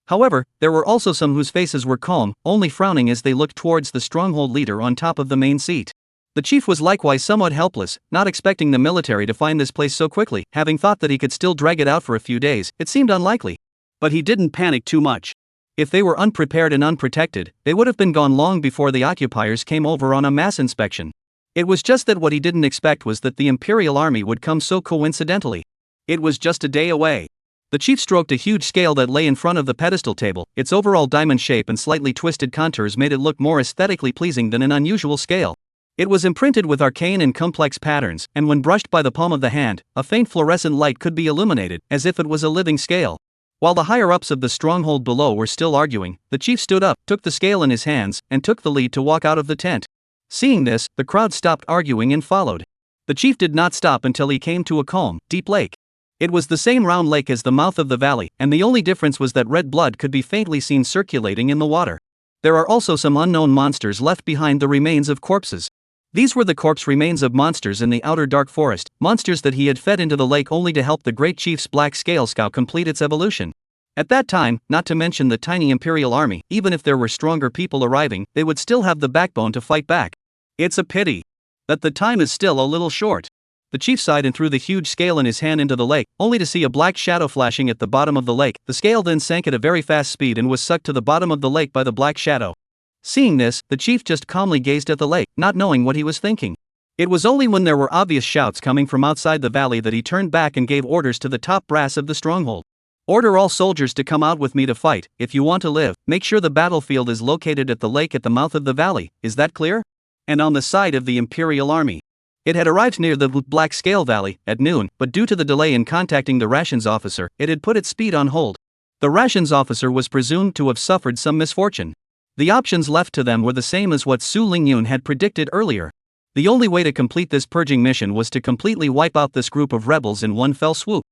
However, there were also some whose faces were calm, only frowning as they looked towards the stronghold leader on top of the main seat. The chief was likewise somewhat helpless, not expecting the military to find this place so quickly. Having thought that he could still drag it out for a few days, it seemed unlikely.
But he didn't panic too much.
If they were unprepared and unprotected, they would have been gone long before the occupiers came over on a mass inspection. It was just that what he didn't expect was that the Imperial army would come so coincidentally.
It was just a day away.
The chief stroked a huge scale that lay in front of the pedestal table. Its overall diamond shape and slightly twisted contours made it look more aesthetically pleasing than an unusual scale. It was imprinted with arcane and complex patterns, and when brushed by the palm of the hand, a faint fluorescent light could be illuminated, as if it was a living scale. While the higher-ups of the stronghold below were still arguing, the chief stood up, took the scale in his hands, and took the lead to walk out of the tent. Seeing this, the crowd stopped arguing and followed. The chief did not stop until he came to a calm, deep lake.
It was the same round lake as the mouth of the valley, and the only difference was that red blood could be faintly seen circulating in the water. There are also some unknown monsters left behind, the remains of corpses. These were the corpse remains of monsters in the outer dark forest, monsters that he had fed into the lake only to help the great chief's black scale scow complete its evolution. At that time, not to mention the tiny Imperial army, even if there were stronger people arriving, they would still have the backbone to fight back. It's a pity that the time is still a little short. The chief sighed and threw the huge scale in his hand into the lake, only to see a black shadow flashing at the bottom of the lake. The scale then sank at a very fast speed and was sucked to the bottom of the lake by the black shadow. Seeing this, the chief just calmly gazed at the lake, not knowing what he was thinking. It was only when there were obvious shouts coming from outside the valley that he turned back and gave orders to the top brass of the stronghold. Order all soldiers to come out with me to fight. If you want to live, make sure the battlefield is located at the lake at the mouth of the valley. Is that clear? And on the side of the Imperial army. It had arrived near the Black Scale Valley at noon, but due to the delay in contacting the rations officer, it had put its speed on hold. The rations officer was presumed to have suffered some misfortune. The options left to them were the same as what Su Lingyun had predicted earlier. The only way to complete this purging mission was to completely wipe out this group of rebels in one fell swoop.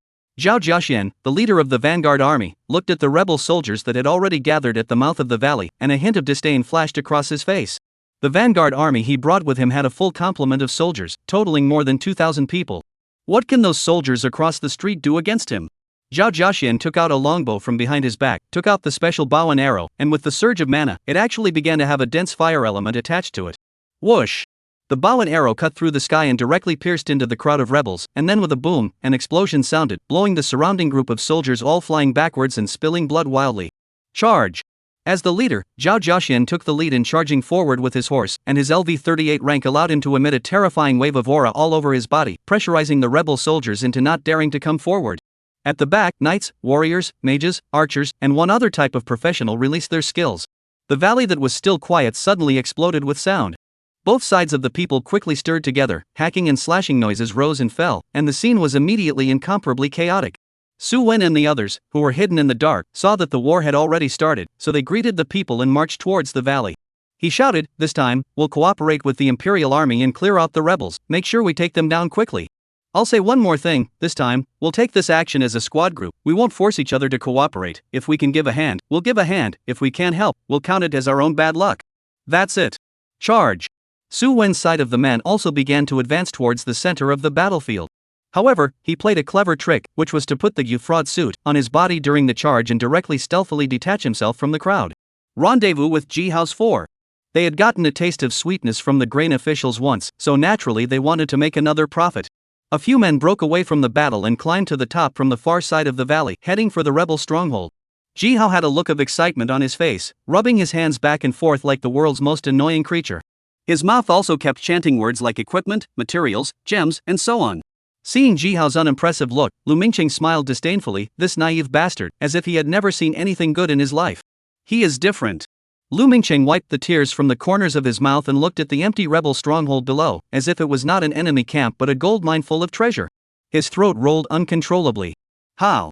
Zhao Jiaxian, the leader of the vanguard army, looked at the rebel soldiers that had already gathered at the mouth of the valley, and a hint of disdain flashed across his face. The vanguard army he brought with him had a full complement of soldiers, totaling more than 2,000 people. What can those soldiers across the street do against him? Zhao Jiaxian took out a longbow from behind his back, took out the special bow and arrow, and with the surge of mana, it actually began to have a dense fire element attached to it. Whoosh! The bow and arrow cut through the sky and directly pierced into the crowd of rebels, and then with a boom, an explosion sounded, blowing the surrounding group of soldiers all flying backwards and spilling blood wildly. Charge! As the leader, Zhao Jiaxian took the lead in charging forward with his horse, and his LV-38 rank allowed him to emit a terrifying wave of aura all over his body, pressurizing the rebel soldiers into not daring to come forward. At the back, knights, warriors, mages, archers, and one other type of professional released their skills. The valley that was still quiet suddenly exploded with sound. Both sides of the people quickly stirred together, hacking and slashing noises rose and fell, and the scene was immediately incomparably chaotic. Su Wen and the others, who were hidden in the dark, saw that the war had already started, so they greeted the people and marched towards the valley. He shouted, "This time, we'll cooperate with the Imperial army and clear out the rebels, make sure we take them down quickly. I'll say one more thing, this time, we'll take this action as a squad group, we won't force each other to cooperate, if we can give a hand, we'll give a hand, if we can't help, we'll count it as our own bad luck. That's it. Charge!" Su Wen's side of the man also began to advance towards the center of the battlefield. However, he played a clever trick, which was to put the Yu-Fraud suit on his body during the charge and directly stealthily detach himself from the crowd. Rendezvous with Ji Hao's 4. They had gotten a taste of sweetness from the grain officials once, so naturally they wanted to make another profit. A few men broke away from the battle and climbed to the top from the far side of the valley, heading for the rebel stronghold. Ji Hao had a look of excitement on his face, rubbing his hands back and forth like the world's most annoying creature. His mouth also kept chanting words like equipment, materials, gems, and so on. Seeing Ji Hao's unimpressive look, Lu Mingqing smiled disdainfully, this naive bastard, as if he had never seen anything good in his life. He is different. Lu Mingqing wiped the tears from the corners of his mouth and looked at the empty rebel stronghold below, as if it was not an enemy camp but a gold mine full of treasure. His throat rolled uncontrollably. How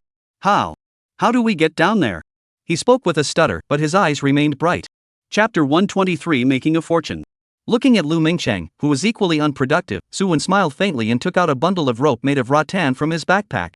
do we get down there? He spoke with a stutter, but his eyes remained bright. Chapter 123, Making a Fortune. Looking at Lu Mingqiang, who was equally unproductive, Su Wen smiled faintly and took out a bundle of rope made of rattan from his backpack.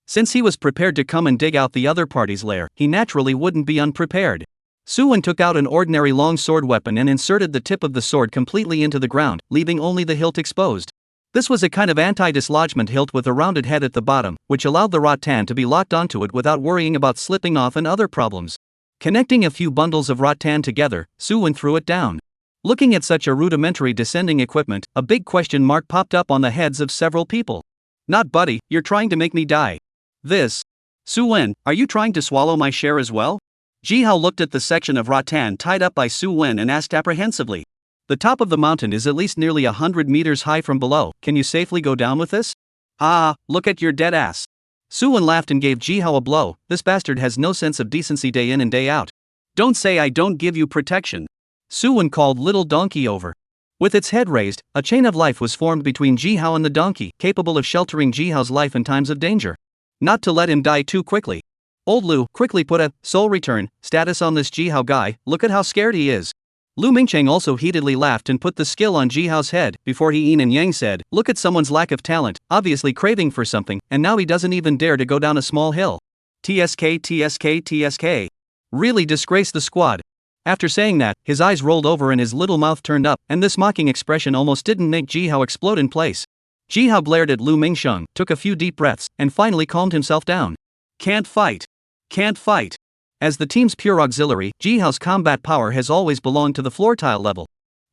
Since he was prepared to come and dig out the other party's lair, he naturally wouldn't be unprepared. Su Wen took out an ordinary long sword weapon and inserted the tip of the sword completely into the ground, leaving only the hilt exposed. This was a kind of anti-dislodgement hilt with a rounded head at the bottom, which allowed the rattan to be locked onto it without worrying about slipping off and other problems. Connecting a few bundles of rattan together, Su Wen threw it down. Looking at such a rudimentary descending equipment, a big question mark popped up on the heads of several people. Not buddy, you're trying to make me die. This. Su Wen, are you trying to swallow my share as well? Ji Hao looked at the section of rattan tied up by Su Wen and asked apprehensively. The top of the mountain is at least nearly 100 meters high from below, can you safely go down with this? Ah, look at your dead ass. Su Wen laughed and gave Ji Hao a blow, this bastard has no sense of decency day in and day out. Don't say I don't give you protection. Su Wen called Little Donkey over. With its head raised, a chain of life was formed between Ji Hao and the donkey, capable of sheltering Ji Hao's life in times of danger. Not to let him die too quickly. Old Lu quickly put a soul return status on this Ji Hao guy, look at how scared he is. Lu Mingcheng also heatedly laughed and put the skill on Ji Hao's head before he Yin and Yang said, "Look at someone's lack of talent, obviously craving for something, and now he doesn't even dare to go down a small hill. TSK TSK TSK. Really disgrace the squad." After saying that, his eyes rolled over and his little mouth turned up, and this mocking expression almost didn't make Ji Hao explode in place. Ji Hao blared at Lu Mingsheng, took a few deep breaths, and finally calmed himself down. Can't fight. Can't fight. As the team's pure auxiliary, Ji Hao's combat power has always belonged to the floor tile level.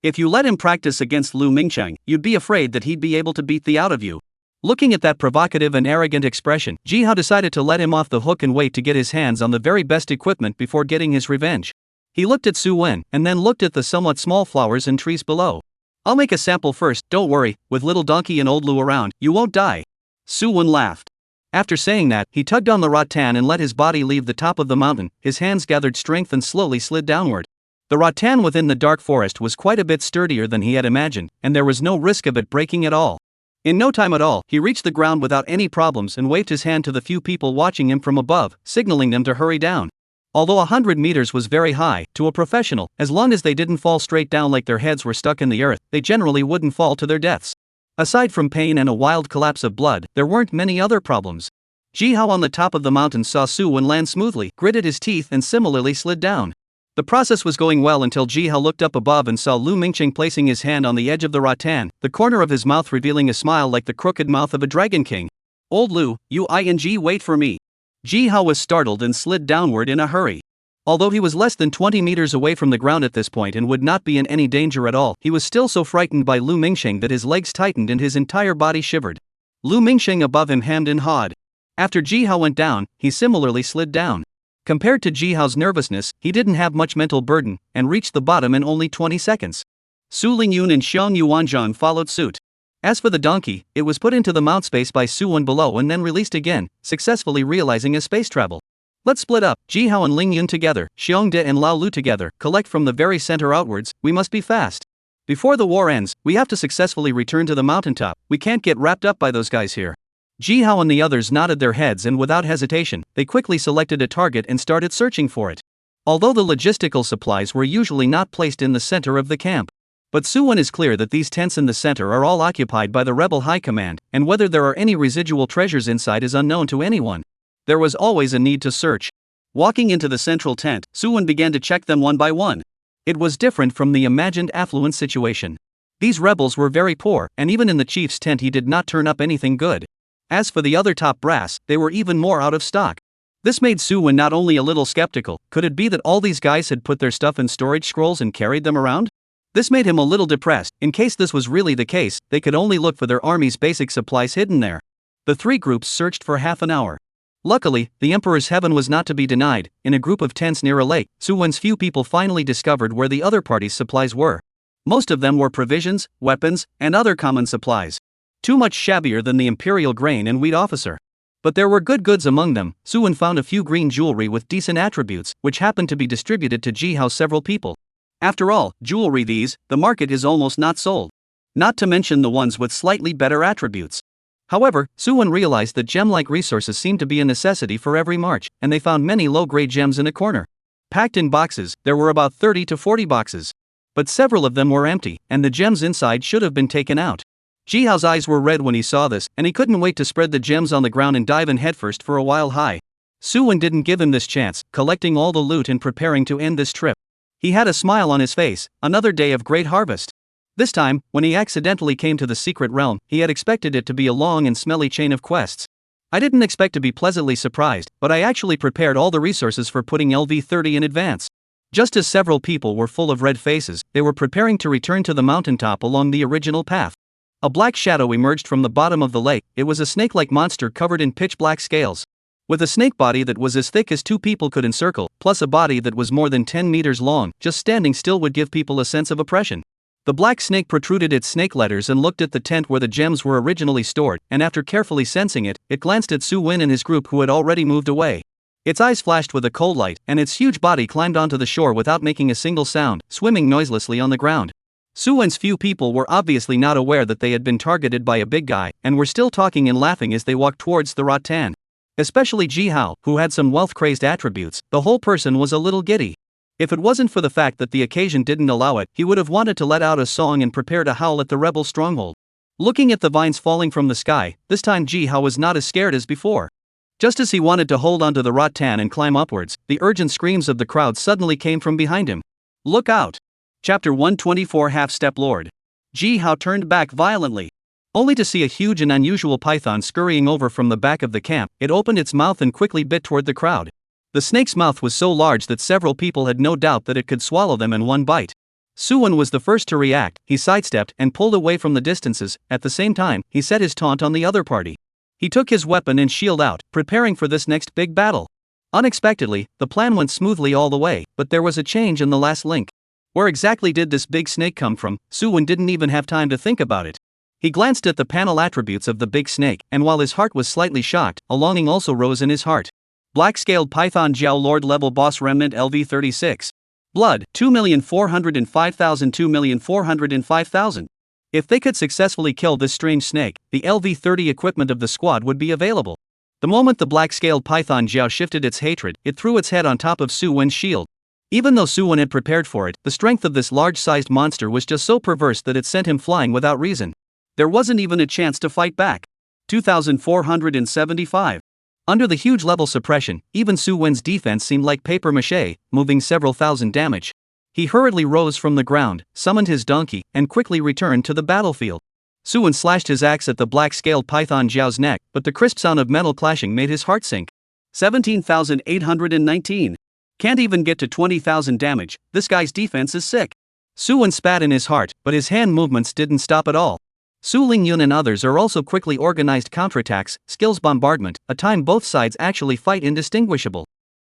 If you let him practice against Lu Mingcheng, you'd be afraid that he'd be able to beat the out of you. Looking at that provocative and arrogant expression, Ji Hao decided to let him off the hook and wait to get his hands on the very best equipment before getting his revenge. He looked at Su Wen, and then looked at the somewhat small flowers and trees below. "I'll make a sample first, don't worry, with little donkey and old Lu around, you won't die." Su Wen laughed. After saying that, he tugged on the rattan and let his body leave the top of the mountain, his hands gathered strength and slowly slid downward. The rattan within the dark forest was quite a bit sturdier than he had imagined, and there was no risk of it breaking at all. In no time at all, he reached the ground without any problems and waved his hand to the few people watching him from above, signaling them to hurry down. Although 100 meters was very high, to a professional, as long as they didn't fall straight down like their heads were stuck in the earth, they generally wouldn't fall to their deaths. Aside from pain and a wild collapse of blood, there weren't many other problems. Ji Hao on the top of the mountain saw Su Wen land smoothly, gritted his teeth and similarly slid down. The process was going well until Ji Hao looked up above and saw Lu Mingcheng placing his hand on the edge of the rattan, the corner of his mouth revealing a smile like the crooked mouth of a dragon king. "Old Lu, wait for me." Ji Hao was startled and slid downward in a hurry. Although he was less than 20 meters away from the ground at this point and would not be in any danger at all, he was still so frightened by Lu Mingsheng that his legs tightened and his entire body shivered. Lu Mingsheng above him hemmed and hawed. After Ji Hao went down, he similarly slid down. Compared to Ji Hao's nervousness, he didn't have much mental burden, and reached the bottom in only 20 seconds. Su Lingyun and Xiang Yuanzhang followed suit. As for the donkey, it was put into the mount space by Su Wen below and then released again, successfully realizing a space travel. "Let's split up, Ji Hao and Ling Yun together, Xiong De and Lao Lu together, collect from the very center outwards, we must be fast. Before the war ends, we have to successfully return to the mountaintop, we can't get wrapped up by those guys here." Ji Hao and the others nodded their heads and without hesitation, they quickly selected a target and started searching for it. Although the logistical supplies were usually not placed in the center of the camp. But Su Wen is clear that these tents in the center are all occupied by the rebel high command, and whether there are any residual treasures inside is unknown to anyone. There was always a need to search. Walking into the central tent, Su Wen began to check them one by one. It was different from the imagined affluent situation. These rebels were very poor, and even in the chief's tent he did not turn up anything good. As for the other top brass, they were even more out of stock. This made Su Wen not only a little skeptical, could it be that all these guys had put their stuff in storage scrolls and carried them around? This made him a little depressed. In case this was really the case, they could only look for their army's basic supplies hidden there. The three groups searched for half an hour. Luckily, the Emperor's heaven was not to be denied. In a group of tents near a lake, Su Wen's few people finally discovered where the other party's supplies were. Most of them were provisions, weapons, and other common supplies. Too much shabbier than the Imperial grain and wheat officer. But there were good goods among them. Su Wen found a few green jewelry with decent attributes, which happened to be distributed to Ji Hao's several people. After all, jewelry these, the market is almost not sold. Not to mention the ones with slightly better attributes. However, Su Wen realized that gem-like resources seemed to be a necessity for every march, and they found many low-grade gems in a corner. Packed in boxes, there were about 30 to 40 boxes. But several of them were empty, and the gems inside should have been taken out. Ji Hao's eyes were red when he saw this, and he couldn't wait to spread the gems on the ground and dive in headfirst for a while high. Su Wen didn't give him this chance, collecting all the loot and preparing to end this trip. He had a smile on his face, another day of great harvest. This time, when he accidentally came to the secret realm, he had expected it to be a long and smelly chain of quests. "I didn't expect to be pleasantly surprised, but I actually prepared all the resources for putting LV30 in advance." Just as several people were full of red faces, they were preparing to return to the mountaintop along the original path. A black shadow emerged from the bottom of the lake. It was a snake-like monster covered in pitch-black scales. With a snake body that was as thick as two people could encircle, plus a body that was more than 10 meters long, just standing still would give people a sense of oppression. The black snake protruded its snake letters and looked at the tent where the gems were originally stored, and after carefully sensing it, it glanced at Su Wen and his group who had already moved away. Its eyes flashed with a cold light, and its huge body climbed onto the shore without making a single sound, swimming noiselessly on the ground. Su Wen's few people were obviously not aware that they had been targeted by a big guy, and were still talking and laughing as they walked towards the rattan. Especially Ji Hao, who had some wealth-crazed attributes, the whole person was a little giddy. If it wasn't for the fact that the occasion didn't allow it, he would have wanted to let out a song and prepare to howl at the rebel stronghold. Looking at the vines falling from the sky, this time Ji-Hao was not as scared as before. Just as he wanted to hold onto the rattan and climb upwards, the urgent screams of the crowd suddenly came from behind him. Look out! Chapter 124 Half-Step Lord. Ji-Hao turned back violently, only to see a huge and unusual python scurrying over from the back of the camp. It opened its mouth and quickly bit toward the crowd. The snake's mouth was so large that several people had no doubt that it could swallow them in one bite. Su-Wen was the first to react. He sidestepped and pulled away from the distances. At the same time, he set his taunt on the other party. He took his weapon and shield out, preparing for this next big battle. Unexpectedly, the plan went smoothly all the way, but there was a change in the last link. Where exactly did this big snake come from? Su-Wen didn't even have time to think about it. He glanced at the panel attributes of the big snake, and while his heart was slightly shocked, a longing also rose in his heart. Black-scaled python Jiao Lord level boss remnant LV36. Blood, 2,405,000 2,405,000. If they could successfully kill this strange snake, the LV30 equipment of the squad would be available. The moment the black-scaled python Jiao shifted its hatred, it threw its head on top of Su-Wen's shield. Even though Su-Wen had prepared for it, the strength of this large-sized monster was just so perverse that it sent him flying without reason. There wasn't even a chance to fight back. 2,475. Under the huge level suppression, even Su-Wen's defense seemed like papier-mâché, moving several thousand damage. He hurriedly rose from the ground, summoned his donkey, and quickly returned to the battlefield. Su-Wen slashed his axe at the black-scaled python Jiao's neck, but the crisp sound of metal clashing made his heart sink. 17,819. Can't even get to 20,000 damage. This guy's defense is sick. Su-Wen spat in his heart, but his hand movements didn't stop at all. Su Lingyun and others are also quickly organized counterattacks, skills bombardment, a time both sides actually fight indistinguishable.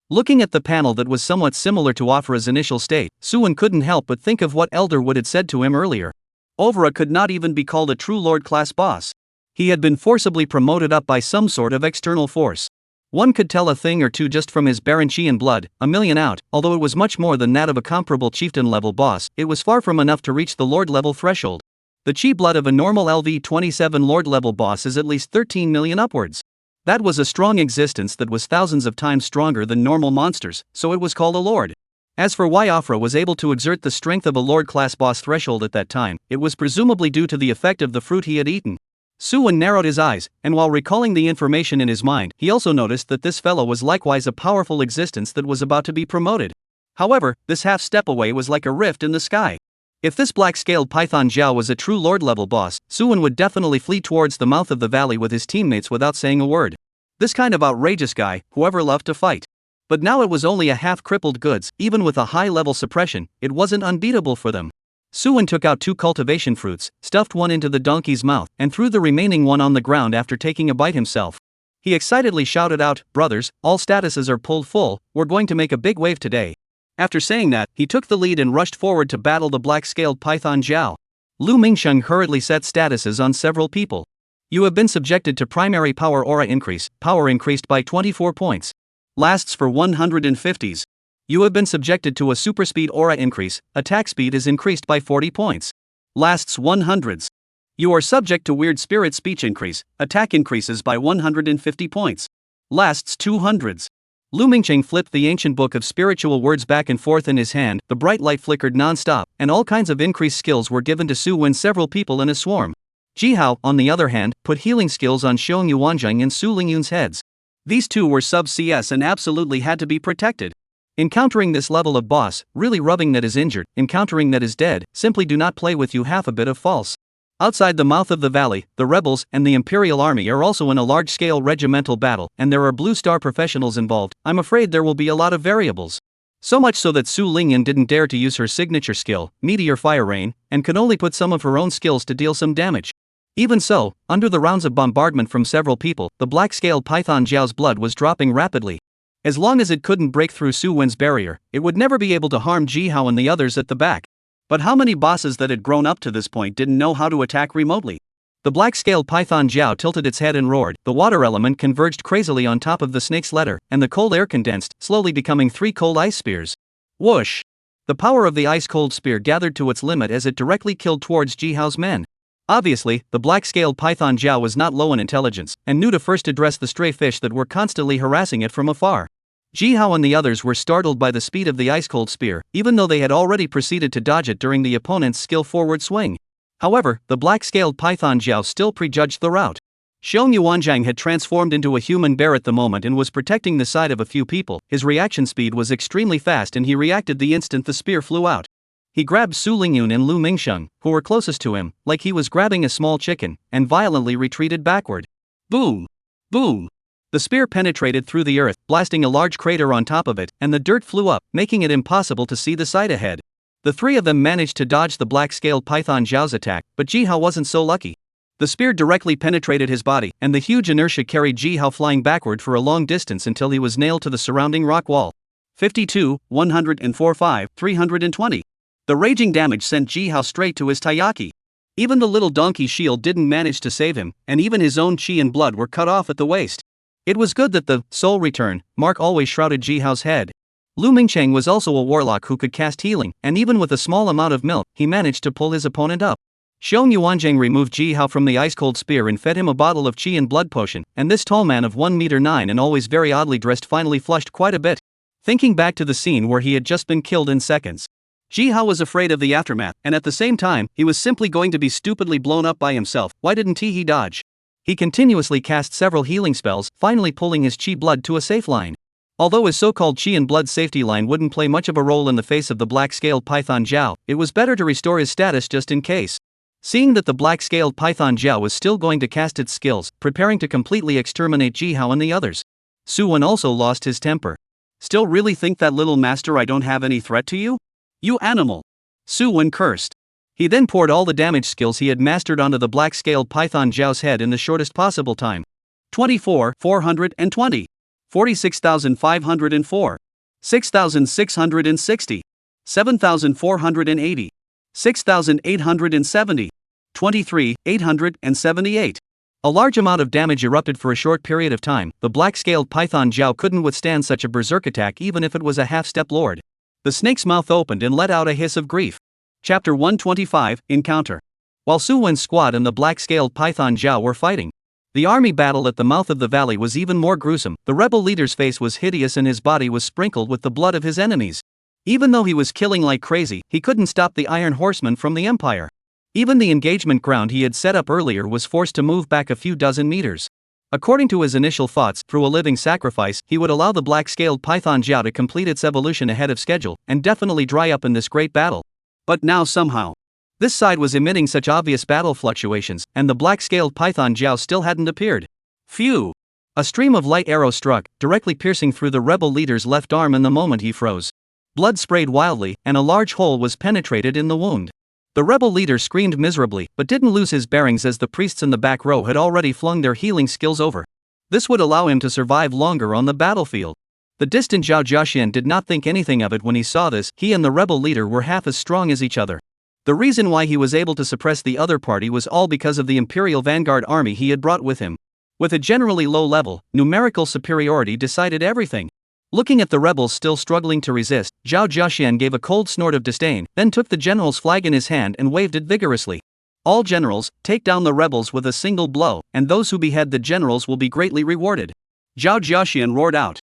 Looking at the panel that was somewhat similar to Afra's initial state, Su-Wen couldn't help but think of what Elderwood had said to him earlier. Afra could not even be called a true Lord-class boss. He had been forcibly promoted up by some sort of external force. One could tell a thing or two just from his Baranchian blood, a million out. Although it was much more than that of a comparable chieftain-level boss, it was far from enough to reach the Lord-level threshold. The chi blood of a normal LV27 Lord-level boss is at least 13 million upwards. That was a strong existence that was thousands of times stronger than normal monsters, so it was called a Lord. As for why Afra was able to exert the strength of a Lord-class boss threshold at that time, it was presumably due to the effect of the fruit he had eaten. Su-Wen narrowed his eyes, and while recalling the information in his mind, he also noticed that this fellow was likewise a powerful existence that was about to be promoted. However, this half-step away was like a rift in the sky. If this black-scaled python Jiao was a true Lord-level boss, Su-Wen would definitely flee towards the mouth of the valley with his teammates without saying a word. This kind of outrageous guy, whoever loved to fight. But now it was only a half-crippled goods. Even with a high-level suppression, it wasn't unbeatable for them. Su-Wen took out 2 cultivation fruits, stuffed one into the donkey's mouth, and threw the remaining one on the ground after taking a bite himself. He excitedly shouted out, "Brothers, all statuses are pulled full, we're going to make a big wave today." After saying that, he took the lead and rushed forward to battle the black-scaled python Jiao. Lu Mingsheng hurriedly set statuses on several people. You have been subjected to primary power aura increase, power increased by 24 points. Lasts for 150s. You have been subjected to a super speed aura increase, attack speed is increased by 40 points. Lasts 100s. You are subject to weird spirit speech increase, attack increases by 150 points. Lasts 200s. Lu Mingcheng flipped the ancient book of spiritual words back and forth in his hand, the bright light flickered non-stop, and all kinds of increased skills were given to Su-Wen, several people in a swarm. Ji-Hao, on the other hand, put healing skills on Xiong Yuanzheng and Su Lingyun's heads. These two were sub-CS and absolutely had to be protected. Encountering this level of boss, really rubbing that is injured, encountering that is dead, simply do not play with you half a bit of false. Outside the mouth of the valley, the rebels and the Imperial army are also in a large-scale regimental battle, and there are Blue Star professionals involved. I'm afraid there will be a lot of variables. So much so that Su Lingyun didn't dare to use her signature skill, Meteor Fire Rain, and could only put some of her own skills to deal some damage. Even so, under the rounds of bombardment from several people, the black-scaled python Jiao's blood was dropping rapidly. As long as it couldn't break through Su-Wen's barrier, it would never be able to harm Ji-Hao and the others at the back. But how many bosses that had grown up to this point didn't know how to attack remotely? The black-scaled python Jiao tilted its head and roared. The water element converged crazily on top of the snake's letter, and the cold air condensed, slowly becoming 3 cold ice spears. Whoosh! The power of the ice-cold spear gathered to its limit as it directly killed towards Ji-Hao's men. Obviously, the black-scaled python Jiao was not low in intelligence, and knew to first address the stray fish that were constantly harassing it from afar. Ji Hao and the others were startled by the speed of the ice-cold spear, even though they had already proceeded to dodge it during the opponent's skill-forward swing. However, the black-scaled python Jiao still prejudged the route. Xiong Yuanzhang had transformed into a human bear at the moment and was protecting the side of a few people. His reaction speed was extremely fast and he reacted the instant the spear flew out. He grabbed Su Lingyun and Lu Mingsheng, who were closest to him, like he was grabbing a small chicken, and violently retreated backward. Boom! Boom! The spear penetrated through the earth, blasting a large crater on top of it, and the dirt flew up, making it impossible to see the sight ahead. The three of them managed to dodge the black-scaled python Zhao's attack, but Ji Hao wasn't so lucky. The spear directly penetrated his body, and the huge inertia carried Ji Hao flying backward for a long distance until he was nailed to the surrounding rock wall. 52, 104, 5, 320. The raging damage sent Ji Hao straight to his taiyaki. Even the little donkey shield didn't manage to save him, and even his own chi and blood were cut off at the waist. It was good that the soul return mark always shrouded Ji Hao's head. Lu Mingcheng was also a warlock who could cast healing, and even with a small amount of milk, he managed to pull his opponent up. Xiong Yuanzhang removed Ji Hao from the ice-cold spear and fed him a bottle of chi and blood potion, and this tall man of 1 meter 9 and always very oddly dressed finally flushed quite a bit. Thinking back to the scene where he had just been killed in seconds, Ji Hao was afraid of the aftermath, and at the same time, he was simply going to be stupidly blown up by himself. Why didn't he dodge? He continuously cast several healing spells, finally pulling his chi blood to a safe line. Although his so-called chi and blood safety line wouldn't play much of a role in the face of the black-scaled python Zhao, it was better to restore his status just in case. Seeing that the black-scaled python Zhao was still going to cast its skills, preparing to completely exterminate Ji Hao and the others, Su Wen also lost his temper. Still really think that little master I don't have any threat to you? You animal! Su Wen cursed. He then poured all the damage skills he had mastered onto the black-scaled python Zhao's head in the shortest possible time. 24, 420. 46,504. 6,660. 7,480. 6,870. 23, 878. A large amount of damage erupted for a short period of time. The black-scaled python Zhao couldn't withstand such a berserk attack even if it was a half-step lord. The snake's mouth opened and let out a hiss of grief. Chapter 125, Encounter. While Su Wen's squad and the black-scaled python Zhao were fighting, the army battle at the mouth of the valley was even more gruesome. The rebel leader's face was hideous and his body was sprinkled with the blood of his enemies. Even though he was killing like crazy, he couldn't stop the Iron Horsemen from the Empire. Even the engagement ground he had set up earlier was forced to move back a few dozen meters. According to his initial thoughts, through a living sacrifice, he would allow the black-scaled python Zhao to complete its evolution ahead of schedule, and definitely dry up in this great battle. But now somehow, this side was emitting such obvious battle fluctuations, and the black-scaled python Zhao still hadn't appeared. Phew! A stream of light arrow struck, directly piercing through the rebel leader's left arm in the moment he froze. Blood sprayed wildly, and a large hole was penetrated in the wound. The rebel leader screamed miserably, but didn't lose his bearings as the priests in the back row had already flung their healing skills over. This would allow him to survive longer on the battlefield. The distant Zhao Jiaxian did not think anything of it when he saw this. He and the rebel leader were half as strong as each other. The reason why he was able to suppress the other party was all because of the Imperial vanguard army he had brought with him. With a generally low level, numerical superiority decided everything. Looking at the rebels still struggling to resist, Zhao Jiaxian gave a cold snort of disdain, then took the general's flag in his hand and waved it vigorously. All generals, take down the rebels with a single blow, and those who behead the generals will be greatly rewarded. Zhao Jiaxian roared out.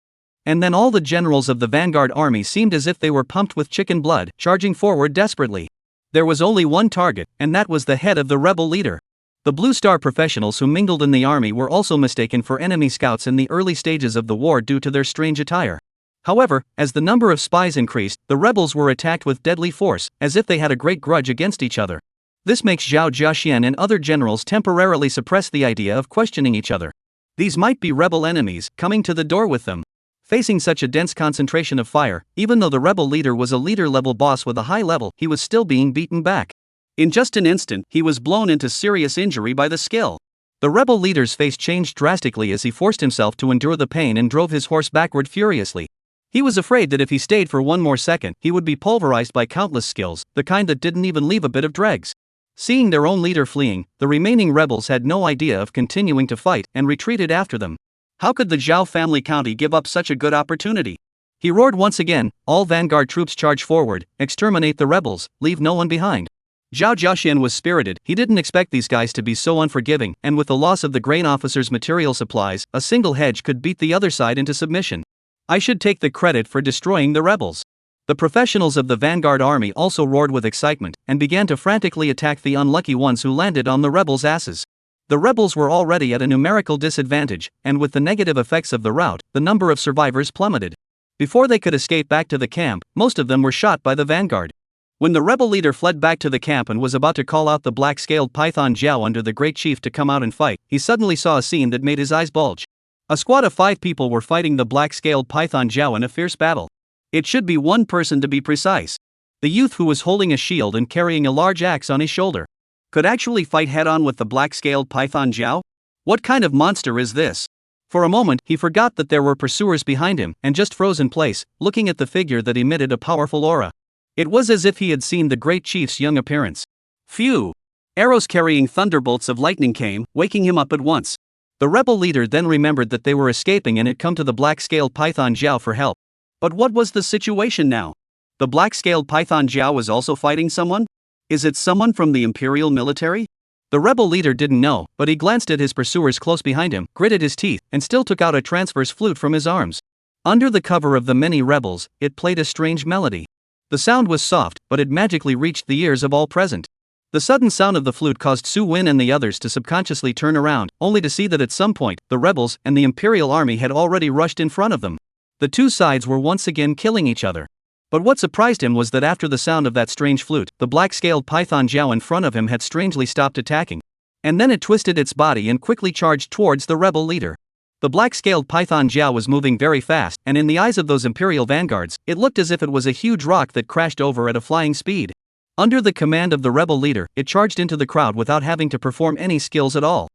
And then all the generals of the vanguard army seemed as if they were pumped with chicken blood, charging forward desperately. There was only one target, and that was the head of the rebel leader. The Blue Star professionals who mingled in the army were also mistaken for enemy scouts in the early stages of the war due to their strange attire. However, as the number of spies increased, the rebels were attacked with deadly force, as if they had a great grudge against each other. This makes Zhao Jiaxian and other generals temporarily suppress the idea of questioning each other. These might be rebel enemies, coming to the door with them. Facing such a dense concentration of fire, even though the rebel leader was a leader-level boss with a high level, he was still being beaten back. In just an instant, he was blown into serious injury by the skill. The rebel leader's face changed drastically as he forced himself to endure the pain and drove his horse backward furiously. He was afraid that if he stayed for one more second, he would be pulverized by countless skills, the kind that didn't even leave a bit of dregs. Seeing their own leader fleeing, the remaining rebels had no idea of continuing to fight and retreated after them. How could the Zhao family county give up such a good opportunity? He roared once again, all vanguard troops charge forward, exterminate the rebels, leave no one behind. Zhao Jiaxian was spirited. He didn't expect these guys to be so unforgiving, and with the loss of the grain officer's material supplies, a single hedge could beat the other side into submission. I should take the credit for destroying the rebels. The professionals of the vanguard army also roared with excitement and began to frantically attack the unlucky ones who landed on the rebels' asses. The rebels were already at a numerical disadvantage, and with the negative effects of the rout, the number of survivors plummeted. Before they could escape back to the camp, most of them were shot by the vanguard. When the rebel leader fled back to the camp and was about to call out the black-scaled python Jiao under the great chief to come out and fight, he suddenly saw a scene that made his eyes bulge. A squad of 5 people were fighting the black-scaled python Jiao in a fierce battle. It should be 1 person to be precise. The youth who was holding a shield and carrying a large axe on his shoulder could actually fight head-on with the black-scaled python Jiao? What kind of monster is this? For a moment, he forgot that there were pursuers behind him and just froze in place, looking at the figure that emitted a powerful aura. It was as if he had seen the great chief's young appearance. Phew! Arrows carrying thunderbolts of lightning came, waking him up at once. The rebel leader then remembered that they were escaping and had come to the black-scaled python Jiao for help. But what was the situation now? The black-scaled python Jiao was also fighting someone? Is it someone from the Imperial military? The rebel leader didn't know, but he glanced at his pursuers close behind him, gritted his teeth, and still took out a transverse flute from his arms. Under the cover of the many rebels, it played a strange melody. The sound was soft, but it magically reached the ears of all present. The sudden sound of the flute caused Su Wen and the others to subconsciously turn around, only to see that at some point, the rebels and the Imperial army had already rushed in front of them. The 2 sides were once again killing each other. But what surprised him was that after the sound of that strange flute, the black-scaled python Jiao in front of him had strangely stopped attacking. And then it twisted its body and quickly charged towards the rebel leader. The black-scaled python Jiao was moving very fast, and in the eyes of those Imperial vanguards, it looked as if it was a huge rock that crashed over at a flying speed. Under the command of the rebel leader, it charged into the crowd without having to perform any skills at all.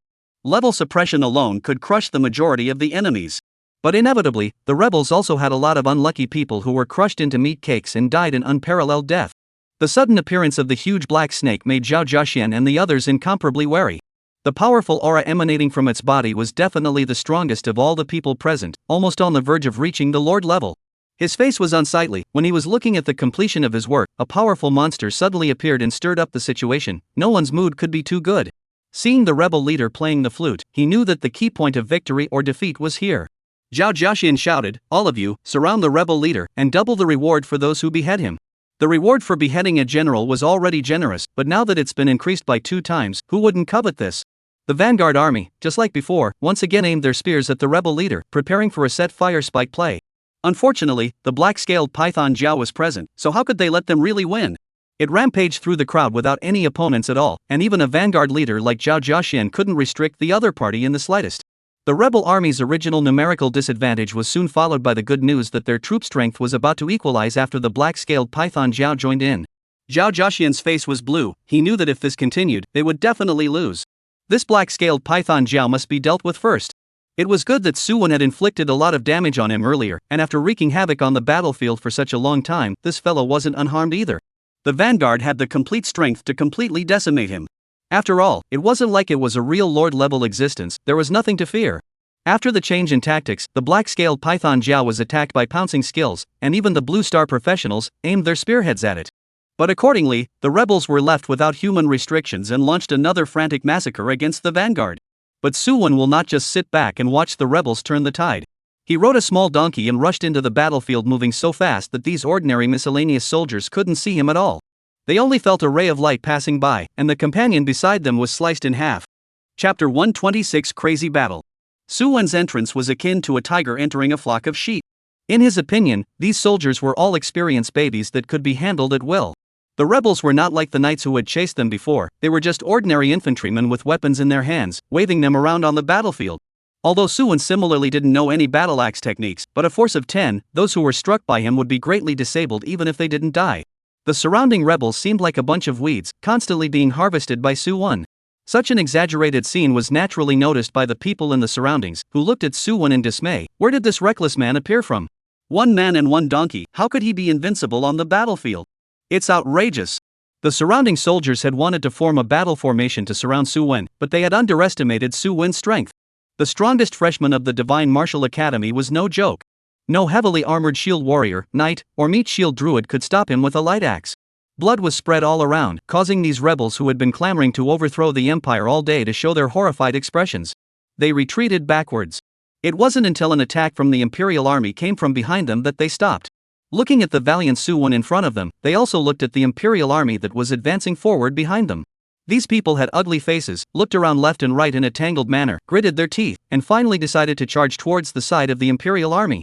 Level suppression alone could crush the majority of the enemies. But inevitably, the rebels also had a lot of unlucky people who were crushed into meat cakes and died an unparalleled death. The sudden appearance of the huge black snake made Zhao Jiaxian and the others incomparably wary. The powerful aura emanating from its body was definitely the strongest of all the people present, almost on the verge of reaching the Lord level. His face was unsightly. When he was looking at the completion of his work, a powerful monster suddenly appeared and stirred up the situation. No one's mood could be too good. Seeing the rebel leader playing the flute, he knew that the key point of victory or defeat was here. Zhao Jiaxian shouted, "All of you, surround the rebel leader, and double the reward for those who behead him." The reward for beheading a general was already generous, but now that it's been increased by 2 times, who wouldn't covet this? The vanguard army, just like before, once again aimed their spears at the rebel leader, preparing for a set fire spike play. Unfortunately, the black-scaled python Jiao was present, so how could they let them really win? It rampaged through the crowd without any opponents at all, and even a vanguard leader like Zhao Jiaxian couldn't restrict the other party in the slightest. The rebel army's original numerical disadvantage was soon followed by the good news that their troop strength was about to equalize after the black-scaled python Jiao joined in. Zhao Jiaxian's face was blue. He knew that if this continued, they would definitely lose. This black-scaled python Jiao must be dealt with first. It was good that Su Wen had inflicted a lot of damage on him earlier, and after wreaking havoc on the battlefield for such a long time, this fellow wasn't unharmed either. The vanguard had the complete strength to completely decimate him. After all, it wasn't like it was a real Lord-level existence. There was nothing to fear. After the change in tactics, the black-scaled python Jiao was attacked by pouncing skills, and even the Blue Star professionals aimed their spearheads at it. But accordingly, the rebels were left without human restrictions and launched another frantic massacre against the vanguard. But Su Wen will not just sit back and watch the rebels turn the tide. He rode a small donkey and rushed into the battlefield, moving so fast that these ordinary miscellaneous soldiers couldn't see him at all. They only felt a ray of light passing by, and the companion beside them was sliced in half. Chapter 126 Crazy Battle. Su Wen's entrance was akin to a tiger entering a flock of sheep. In his opinion, these soldiers were all experienced babies that could be handled at will. The rebels were not like the knights who had chased them before. They were just ordinary infantrymen with weapons in their hands, waving them around on the battlefield. Although Su Wen similarly didn't know any battle axe techniques, but a force of 10, those who were struck by him would be greatly disabled even if they didn't die. The surrounding rebels seemed like a bunch of weeds, constantly being harvested by Su Wen. Such an exaggerated scene was naturally noticed by the people in the surroundings, who looked at Su Wen in dismay. Where did this reckless man appear from? 1 man and 1 donkey, how could he be invincible on the battlefield? It's outrageous. The surrounding soldiers had wanted to form a battle formation to surround Su Wen, but they had underestimated Su Wen's strength. The strongest freshman of the Divine Martial Academy was no joke. No heavily armored shield warrior, knight, or meat shield druid could stop him with a light axe. Blood was spread all around, causing these rebels who had been clamoring to overthrow the empire all day to show their horrified expressions. They retreated backwards. It wasn't until an attack from the Imperial army came from behind them that they stopped. Looking at the valiant Suwon in front of them, they also looked at the Imperial army that was advancing forward behind them. These people had ugly faces, looked around left and right in a tangled manner, gritted their teeth, and finally decided to charge towards the side of the Imperial army.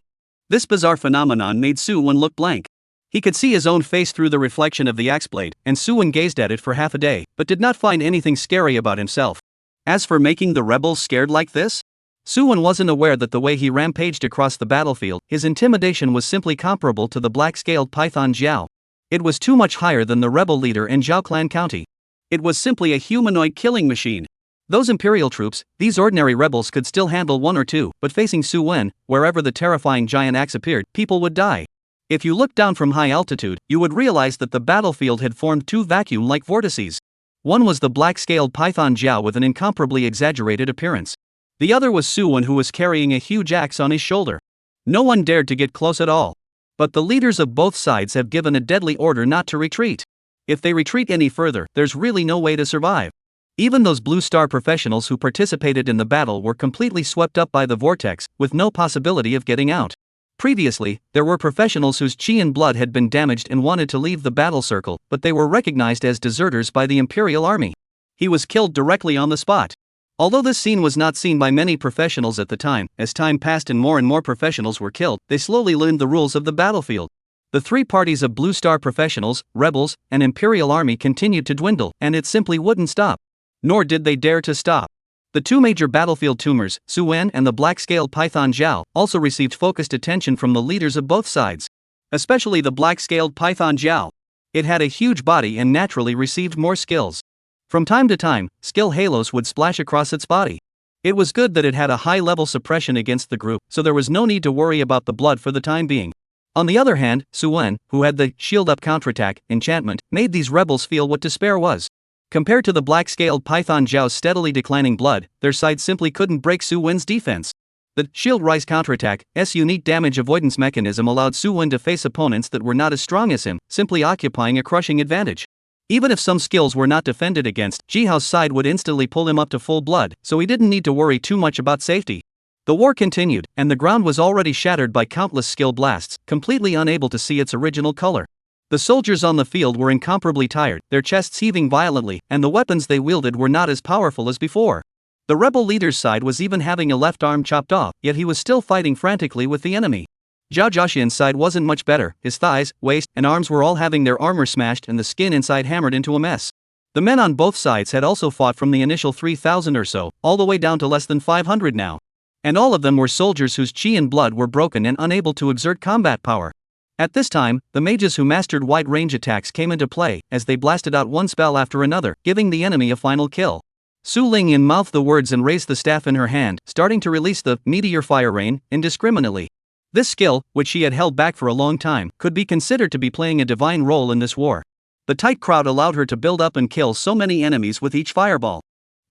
This bizarre phenomenon made Suwon look blank. He could see his own face through the reflection of the axe blade, and Suwon gazed at it for half a day, but did not find anything scary about himself. As for making the rebels scared like this, Suwon wasn't aware that the way he rampaged across the battlefield, his intimidation was simply comparable to the black-scaled python Jiao. It was too much higher than the rebel leader in Zhao Clan County. It was simply a humanoid killing machine. Those Imperial troops, these ordinary rebels could still handle one or two, but facing Suwon, wherever the terrifying giant axe appeared, people would die. If you looked down from high altitude, you would realize that the battlefield had formed two vacuum-like vortices. One was the black-scaled python Jiao with an incomparably exaggerated appearance. The other was Suwon, who was carrying a huge axe on his shoulder. No one dared to get close at all. But the leaders of both sides have given a deadly order not to retreat. If they retreat any further, there's really no way to survive. Even those Blue Star professionals who participated in the battle were completely swept up by the vortex, with no possibility of getting out. Previously, there were professionals whose chi and blood had been damaged and wanted to leave the battle circle, but they were recognized as deserters by the Imperial army. He was killed directly on the spot. Although this scene was not seen by many professionals at the time, as time passed and more professionals were killed, they slowly learned the rules of the battlefield. The three parties of Blue Star professionals, rebels, and Imperial army continued to dwindle, and it simply wouldn't stop. Nor did they dare to stop. The two major battlefield tumors, Suwon and the black-scaled python Jiao, also received focused attention from the leaders of both sides. Especially the black-scaled python Jiao. It had a huge body and naturally received more skills. From time to time, skill halos would splash across its body. It was good that it had a high-level suppression against the group, so there was no need to worry about the blood for the time being. On the other hand, Suwon, who had the shield-up counterattack enchantment, made these rebels feel what despair was. Compared to the black-scaled python Jiao's steadily declining blood, their side simply couldn't break Suwon's defense. The shield rise counterattack's unique damage avoidance mechanism allowed Suwon to face opponents that were not as strong as him, simply occupying a crushing advantage. Even if some skills were not defended against, Jihao's side would instantly pull him up to full blood, so he didn't need to worry too much about safety. The war continued, and the ground was already shattered by countless skill blasts, completely unable to see its original color. The soldiers on the field were incomparably tired, their chests heaving violently, and the weapons they wielded were not as powerful as before. The rebel leader's side was even having a left arm chopped off, yet he was still fighting frantically with the enemy. Zhao Jiaxian's side wasn't much better. His thighs, waist, and arms were all having their armor smashed and the skin inside hammered into a mess. The men on both sides had also fought from the initial 3,000 or so, all the way down to less than 500 now. And all of them were soldiers whose chi and blood were broken and unable to exert combat power. At this time, the mages who mastered wide-range attacks came into play, as they blasted out one spell after another, giving the enemy a final kill. Su Lingyan mouthed the words and raised the staff in her hand, starting to release the meteor fire rain indiscriminately. This skill, which she had held back for a long time, could be considered to be playing a divine role in this war. The tight crowd allowed her to build up and kill so many enemies with each fireball.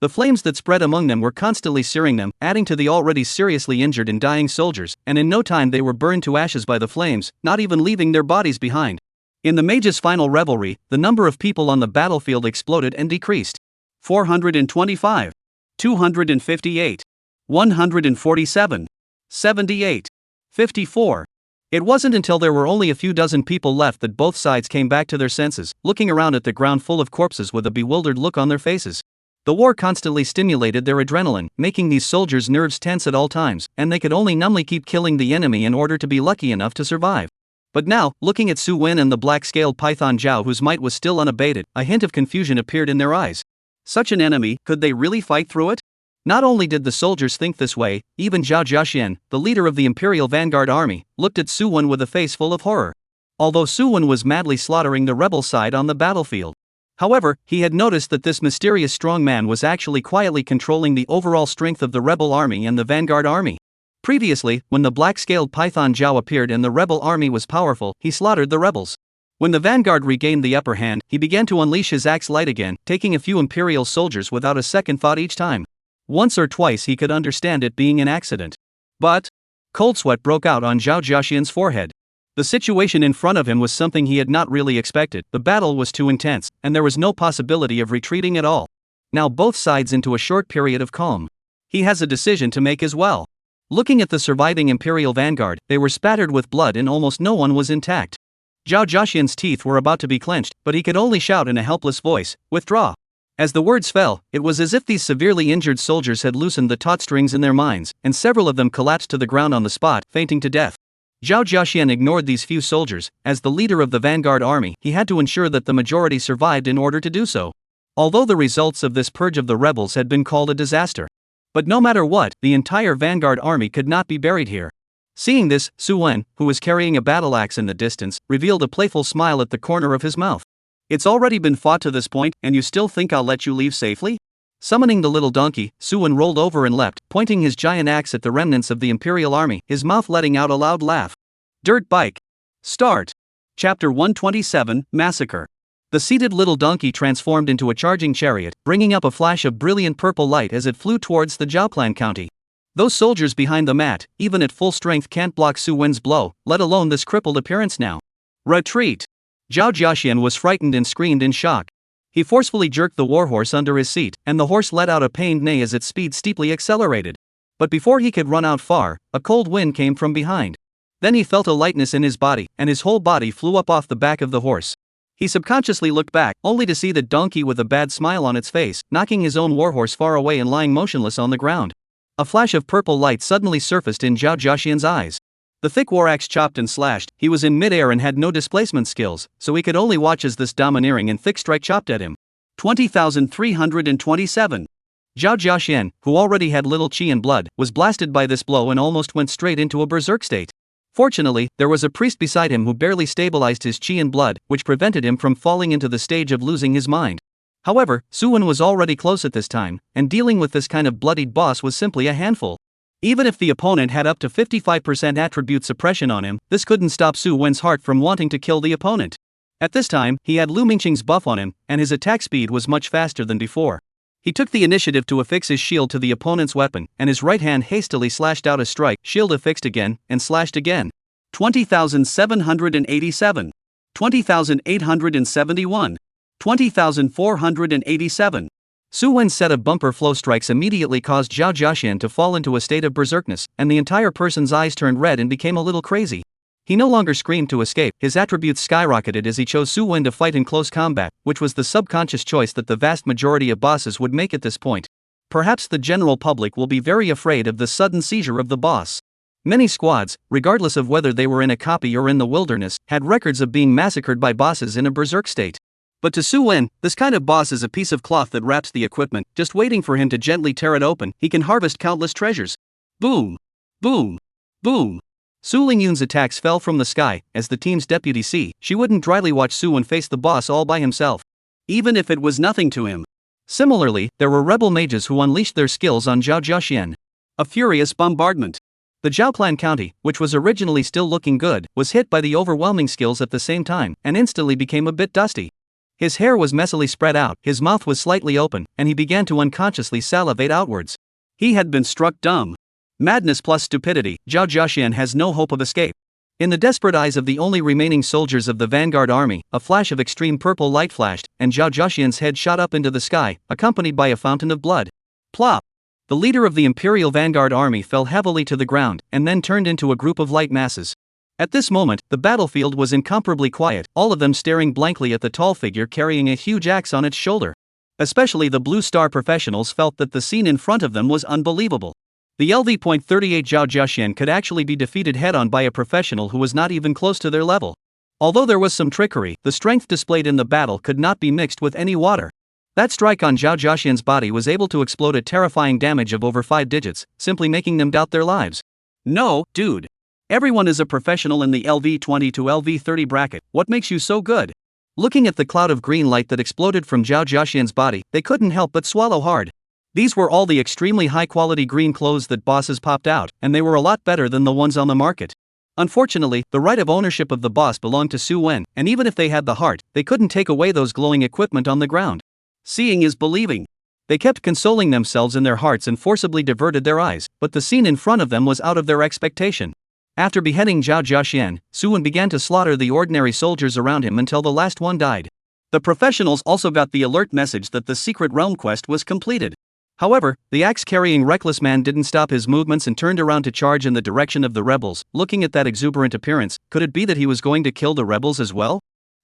The flames that spread among them were constantly searing them, adding to the already seriously injured and dying soldiers, and in no time they were burned to ashes by the flames, not even leaving their bodies behind. In the mage's final revelry, the number of people on the battlefield exploded and decreased. 425, 258, 147, 78, 54. It wasn't until there were only a few dozen people left that both sides came back to their senses, looking around at the ground full of corpses with a bewildered look on their faces. The war constantly stimulated their adrenaline, making these soldiers' nerves tense at all times, and they could only numbly keep killing the enemy in order to be lucky enough to survive. But now, looking at Su Wen and the black-scaled python Zhao, whose might was still unabated, a hint of confusion appeared in their eyes. Such an enemy, could they really fight through it? Not only did the soldiers think this way, even Zhao Jiaxian, the leader of the Imperial Vanguard army, looked at Su Wen with a face full of horror. Although Su Wen was madly slaughtering the rebel side on the battlefield. However, he had noticed that this mysterious strong man was actually quietly controlling the overall strength of the rebel army and the Vanguard army. Previously, when the black-scaled python Zhao appeared and the rebel army was powerful, he slaughtered the rebels. When the Vanguard regained the upper hand, he began to unleash his axe light again, taking a few Imperial soldiers without a second thought each time. Once or twice he could understand it being an accident. But cold sweat broke out on Zhao Jiaxian's forehead. The situation in front of him was something he had not really expected. The battle was too intense, and there was no possibility of retreating at all. Now both sides into a short period of calm. He has a decision to make as well. Looking at the surviving Imperial vanguard, they were spattered with blood and almost no one was intact. Zhao Jiaxian's teeth were about to be clenched, but he could only shout in a helpless voice, "Withdraw." As the words fell, it was as if these severely injured soldiers had loosened the taut strings in their minds, and several of them collapsed to the ground on the spot, fainting to death. Zhao Jiaxian ignored these few soldiers. As the leader of the vanguard army, he had to ensure that the majority survived in order to do so. Although the results of this purge of the rebels had been called a disaster. But no matter what, the entire vanguard army could not be buried here. Seeing this, Su Wen, who was carrying a battle axe in the distance, revealed a playful smile at the corner of his mouth. "It's already been fought to this point, and you still think I'll let you leave safely?" Summoning the little donkey, Su Wen rolled over and leapt, pointing his giant axe at the remnants of the Imperial army, his mouth letting out a loud laugh. Dirt bike. Start. Chapter 127, Massacre. The seated little donkey transformed into a charging chariot, bringing up a flash of brilliant purple light as it flew towards the Jiaoplan county. Those soldiers behind the mat, even at full strength, can't block Su Wen's blow, let alone this crippled appearance now. Retreat! Zhao Jiaxian was frightened and screamed in shock. He forcefully jerked the warhorse under his seat, and the horse let out a pained neigh as its speed steeply accelerated. But before he could run out far, a cold wind came from behind. Then he felt a lightness in his body, and his whole body flew up off the back of the horse. He subconsciously looked back, only to see the donkey with a bad smile on its face, knocking his own warhorse far away and lying motionless on the ground. A flash of purple light suddenly surfaced in Zhao Jiaxian's eyes. The thick war axe chopped and slashed. He was in midair and had no displacement skills, so he could only watch as this domineering and thick strike chopped at him. 20,327. Zhao Jiaxian, who already had little qi and blood, was blasted by this blow and almost went straight into a berserk state. Fortunately, there was a priest beside him who barely stabilized his qi and blood, which prevented him from falling into the stage of losing his mind. However, Su Wen was already close at this time, and dealing with this kind of bloodied boss was simply a handful. Even if the opponent had up to 55% attribute suppression on him, this couldn't stop Su Wen's heart from wanting to kill the opponent. At this time, he had Lu Mingqing's buff on him, and his attack speed was much faster than before. He took the initiative to affix his shield to the opponent's weapon, and his right hand hastily slashed out a strike, shield affixed again, and slashed again. 20,787. 20,871. 20,487. Su Wen's set of bumper flow strikes immediately caused Zhao Jiaxian to fall into a state of berserkness, and the entire person's eyes turned red and became a little crazy. He no longer screamed to escape, his attributes skyrocketed as he chose Su Wen to fight in close combat, which was the subconscious choice that the vast majority of bosses would make at this point. Perhaps the general public will be very afraid of the sudden seizure of the boss. Many squads, regardless of whether they were in a copy or in the wilderness, had records of being massacred by bosses in a berserk state. But to Su Wen, this kind of boss is a piece of cloth that wraps the equipment, just waiting for him to gently tear it open. He can harvest countless treasures. Boom! Boom! Boom! Su Lingyun's attacks fell from the sky. As the team's deputy C, she wouldn't dryly watch Su Wen face the boss all by himself, even if it was nothing to him. Similarly, there were rebel mages who unleashed their skills on Zhao Jiaxian. A furious bombardment. The Jiaoplan county, which was originally still looking good, was hit by the overwhelming skills at the same time, and instantly became a bit dusty. His hair was messily spread out, his mouth was slightly open, and he began to unconsciously salivate outwards. He had been struck dumb. Madness plus stupidity, Zhao Jiaxian has no hope of escape. In the desperate eyes of the only remaining soldiers of the vanguard army, a flash of extreme purple light flashed, and Zhao Jiaxian's head shot up into the sky, accompanied by a fountain of blood. Plop! The leader of the Imperial vanguard army fell heavily to the ground, and then turned into a group of light masses. At this moment, the battlefield was incomparably quiet, all of them staring blankly at the tall figure carrying a huge axe on its shoulder. Especially the Blue Star professionals felt that the scene in front of them was unbelievable. The LV.38 Zhao Jiaxian could actually be defeated head-on by a professional who was not even close to their level. Although there was some trickery, the strength displayed in the battle could not be mixed with any water. That strike on Zhao Jiaxian's body was able to explode at terrifying damage of over 5 digits, simply making them doubt their lives. No, dude. Everyone is a professional in the LV20 to LV30 bracket, what makes you so good? Looking at the cloud of green light that exploded from Zhao Jiaxian's body, they couldn't help but swallow hard. These were all the extremely high-quality green clothes that bosses popped out, and they were a lot better than the ones on the market. Unfortunately, the right of ownership of the boss belonged to Su Wen, and even if they had the heart, they couldn't take away those glowing equipment on the ground. Seeing is believing. They kept consoling themselves in their hearts and forcibly diverted their eyes, but the scene in front of them was out of their expectation. After beheading Zhao Jiaxian, Su Wen began to slaughter the ordinary soldiers around him until the last one died. The professionals also got the alert message that the secret realm quest was completed. However, the axe-carrying reckless man didn't stop his movements and turned around to charge in the direction of the rebels. Looking at that exuberant appearance, could it be that he was going to kill the rebels as well?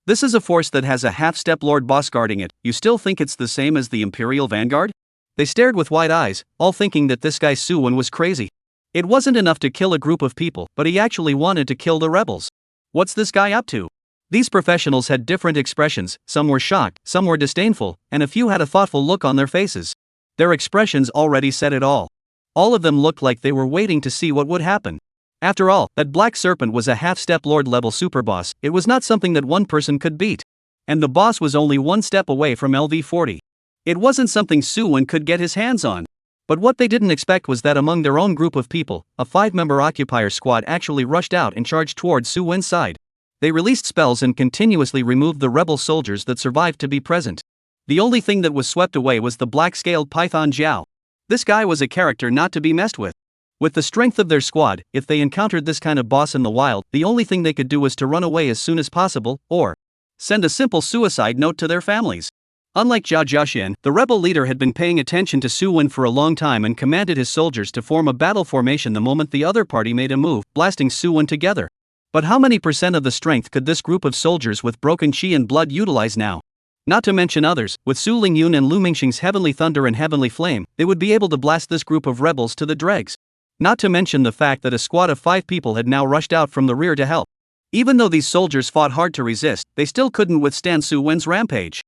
This is a force that has a half-step Lord boss guarding it. You still think it's the same as the Imperial Vanguard? They stared with wide eyes, all thinking that this guy Suwon was crazy. It wasn't enough to kill a group of people, but he actually wanted to kill the rebels. What's this guy up to? These professionals had different expressions, some were shocked, some were disdainful, and a few had a thoughtful look on their faces. Their expressions already said it all. All of them looked like they were waiting to see what would happen. After all, that Black Serpent was a half-step Lord-level superboss. It was not something that one person could beat. And the boss was only one step away from LV40. It wasn't something Suwon could get his hands on. But what they didn't expect was that among their own group of people, a 5-member occupier squad actually rushed out and charged towards Suwon's side. They released spells and continuously removed the rebel soldiers that survived to be present. The only thing that was swept away was the black-scaled python Jiao. This guy was a character not to be messed with. With the strength of their squad, if they encountered this kind of boss in the wild, the only thing they could do was to run away as soon as possible, or send a simple suicide note to their families. Unlike Jia Jiaxian, the rebel leader had been paying attention to Suwon for a long time and commanded his soldiers to form a battle formation the moment the other party made a move, blasting Suwon together. But how many % of the strength could this group of soldiers with broken chi and blood utilize now? Not to mention others, with Su Lingyun and Lu Mingxing's Heavenly Thunder and Heavenly Flame, they would be able to blast this group of rebels to the dregs. Not to mention the fact that a squad of 5 people had now rushed out from the rear to help. Even though these soldiers fought hard to resist, they still couldn't withstand Suwon's rampage.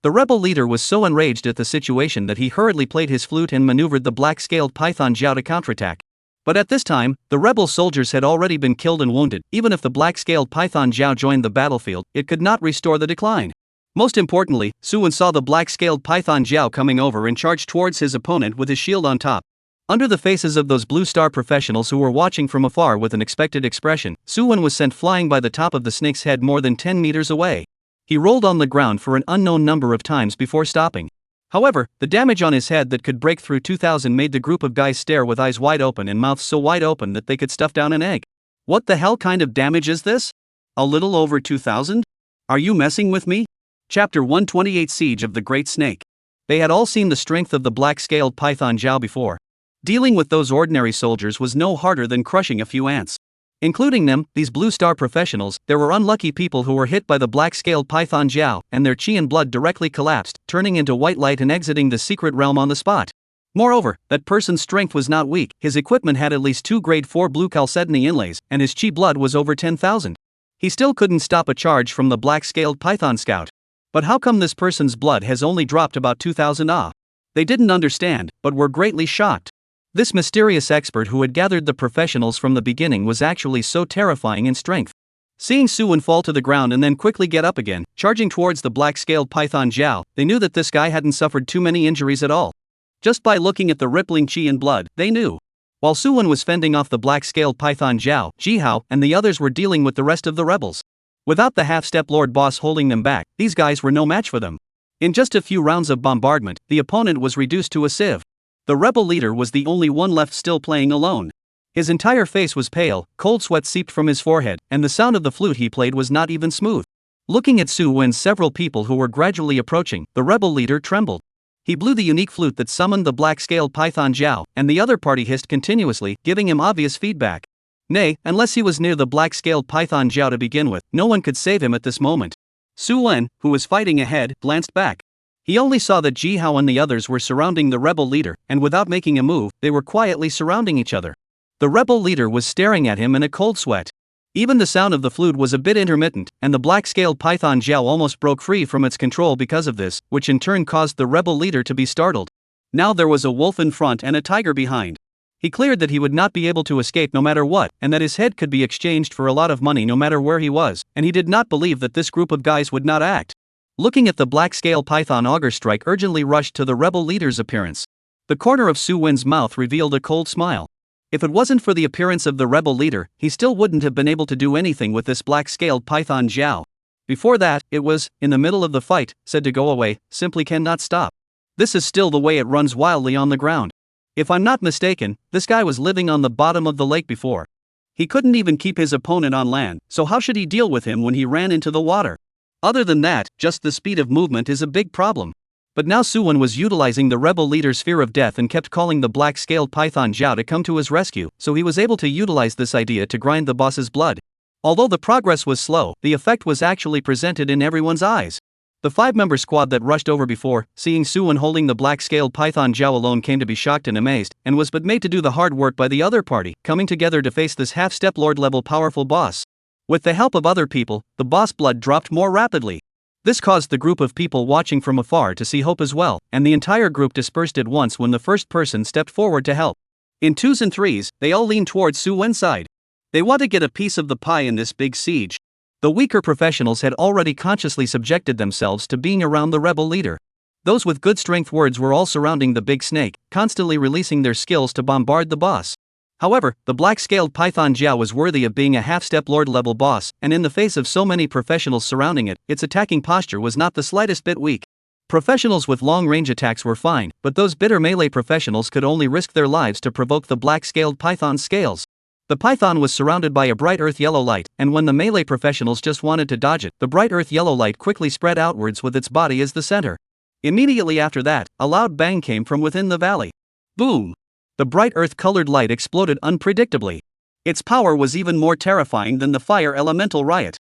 The rebel leader was so enraged at the situation that he hurriedly played his flute and maneuvered the black-scaled python Jiao to counterattack. But at this time, the rebel soldiers had already been killed and wounded. Even if the black-scaled python Jiao joined the battlefield, it could not restore the decline. Most importantly, Suwon saw the black-scaled python Jiao coming over and charged towards his opponent with his shield on top. Under the faces of those Blue Star professionals who were watching from afar with an expected expression, Suwon was sent flying by the top of the snake's head more than 10 meters away. He rolled on the ground for an unknown number of times before stopping. However, the damage on his head that could break through 2,000 made the group of guys stare with eyes wide open and mouths so wide open that they could stuff down an egg. What the hell kind of damage is this? A little over 2,000? Are you messing with me? Chapter 128 Siege of the Great Snake. They had all seen the strength of the black-scaled python Jiao before. Dealing with those ordinary soldiers was no harder than crushing a few ants. Including them, these Blue Star professionals, there were unlucky people who were hit by the black-scaled python Jiao, and their chi and blood directly collapsed, turning into white light and exiting the secret realm on the spot. Moreover, that person's strength was not weak. His equipment had at least 2 grade 4 blue chalcedony inlays, and his chi blood was over 10,000. He still couldn't stop a charge from the black-scaled python scout. But how come this person's blood has only dropped about 2,000 ah? They didn't understand, but were greatly shocked. This mysterious expert who had gathered the professionals from the beginning was actually so terrifying in strength. Seeing Suwon fall to the ground and then quickly get up again, charging towards the black-scaled python Jiao, they knew that this guy hadn't suffered too many injuries at all. Just by looking at the rippling chi and blood, they knew. While Suwon was fending off the black-scaled python Jiao, Jihao and the others were dealing with the rest of the rebels. Without the half-step Lord boss holding them back, these guys were no match for them. In just a few rounds of bombardment, the opponent was reduced to a sieve. The rebel leader was the only one left still playing alone. His entire face was pale, cold sweat seeped from his forehead, and the sound of the flute he played was not even smooth. Looking at Suwon's several people who were gradually approaching, the rebel leader trembled. He blew the unique flute that summoned the black-scaled python Jiao, and the other party hissed continuously, giving him obvious feedback. Nay, unless he was near the black-scaled python Jiao to begin with, no one could save him at this moment. Suwon, who was fighting ahead, glanced back. He only saw that Jihao and the others were surrounding the rebel leader, and without making a move, they were quietly surrounding each other. The rebel leader was staring at him in a cold sweat. Even the sound of the flute was a bit intermittent, and the black-scaled python Jiao almost broke free from its control because of this, which in turn caused the rebel leader to be startled. Now there was a wolf in front and a tiger behind. He cleared that he would not be able to escape no matter what, and that his head could be exchanged for a lot of money no matter where he was, and he did not believe that this group of guys would not act. Looking at the black-scale python augur strike urgently rushed to the rebel leader's appearance. The corner of Suwon's mouth revealed a cold smile. If it wasn't for the appearance of the rebel leader, he still wouldn't have been able to do anything with this black-scaled python Jiao. Before that, it was, in the middle of the fight, said to go away, simply cannot stop. This is still the way it runs wildly on the ground. If I'm not mistaken, this guy was living on the bottom of the lake before. He couldn't even keep his opponent on land, so how should he deal with him when he ran into the water? Other than that, just the speed of movement is a big problem. But now Suwon was utilizing the rebel leader's fear of death and kept calling the black-scaled python Zhao to come to his rescue, so he was able to utilize this idea to grind the boss's blood. Although the progress was slow, the effect was actually presented in everyone's eyes. The 5-member squad that rushed over before, seeing Suwon holding the black-scaled python Zhao alone, came to be shocked and amazed, and was but made to do the hard work by the other party, coming together to face this half-step lord-level powerful boss. With the help of other people, the boss blood dropped more rapidly. This caused the group of people watching from afar to see hope as well, and the entire group dispersed at once when the first person stepped forward to help. In 2s and 3s, they all leaned towards Suwon's side. They want to get a piece of the pie in this big siege. The weaker professionals had already consciously subjected themselves to being around the rebel leader. Those with good strength words were all surrounding the big snake, constantly releasing their skills to bombard the boss. However, the black-scaled python Zhao was worthy of being a half-step lord-level boss, and in the face of so many professionals surrounding it, its attacking posture was not the slightest bit weak. Professionals with long-range attacks were fine, but those bitter melee professionals could only risk their lives to provoke the black-scaled python's scales. The python was surrounded by a bright earth yellow light, and when the melee professionals just wanted to dodge it, the bright earth yellow light quickly spread outwards with its body as the center. Immediately after that, a loud bang came from within the valley. Boom! The bright earth-colored light exploded unpredictably. Its power was even more terrifying than the fire elemental riot.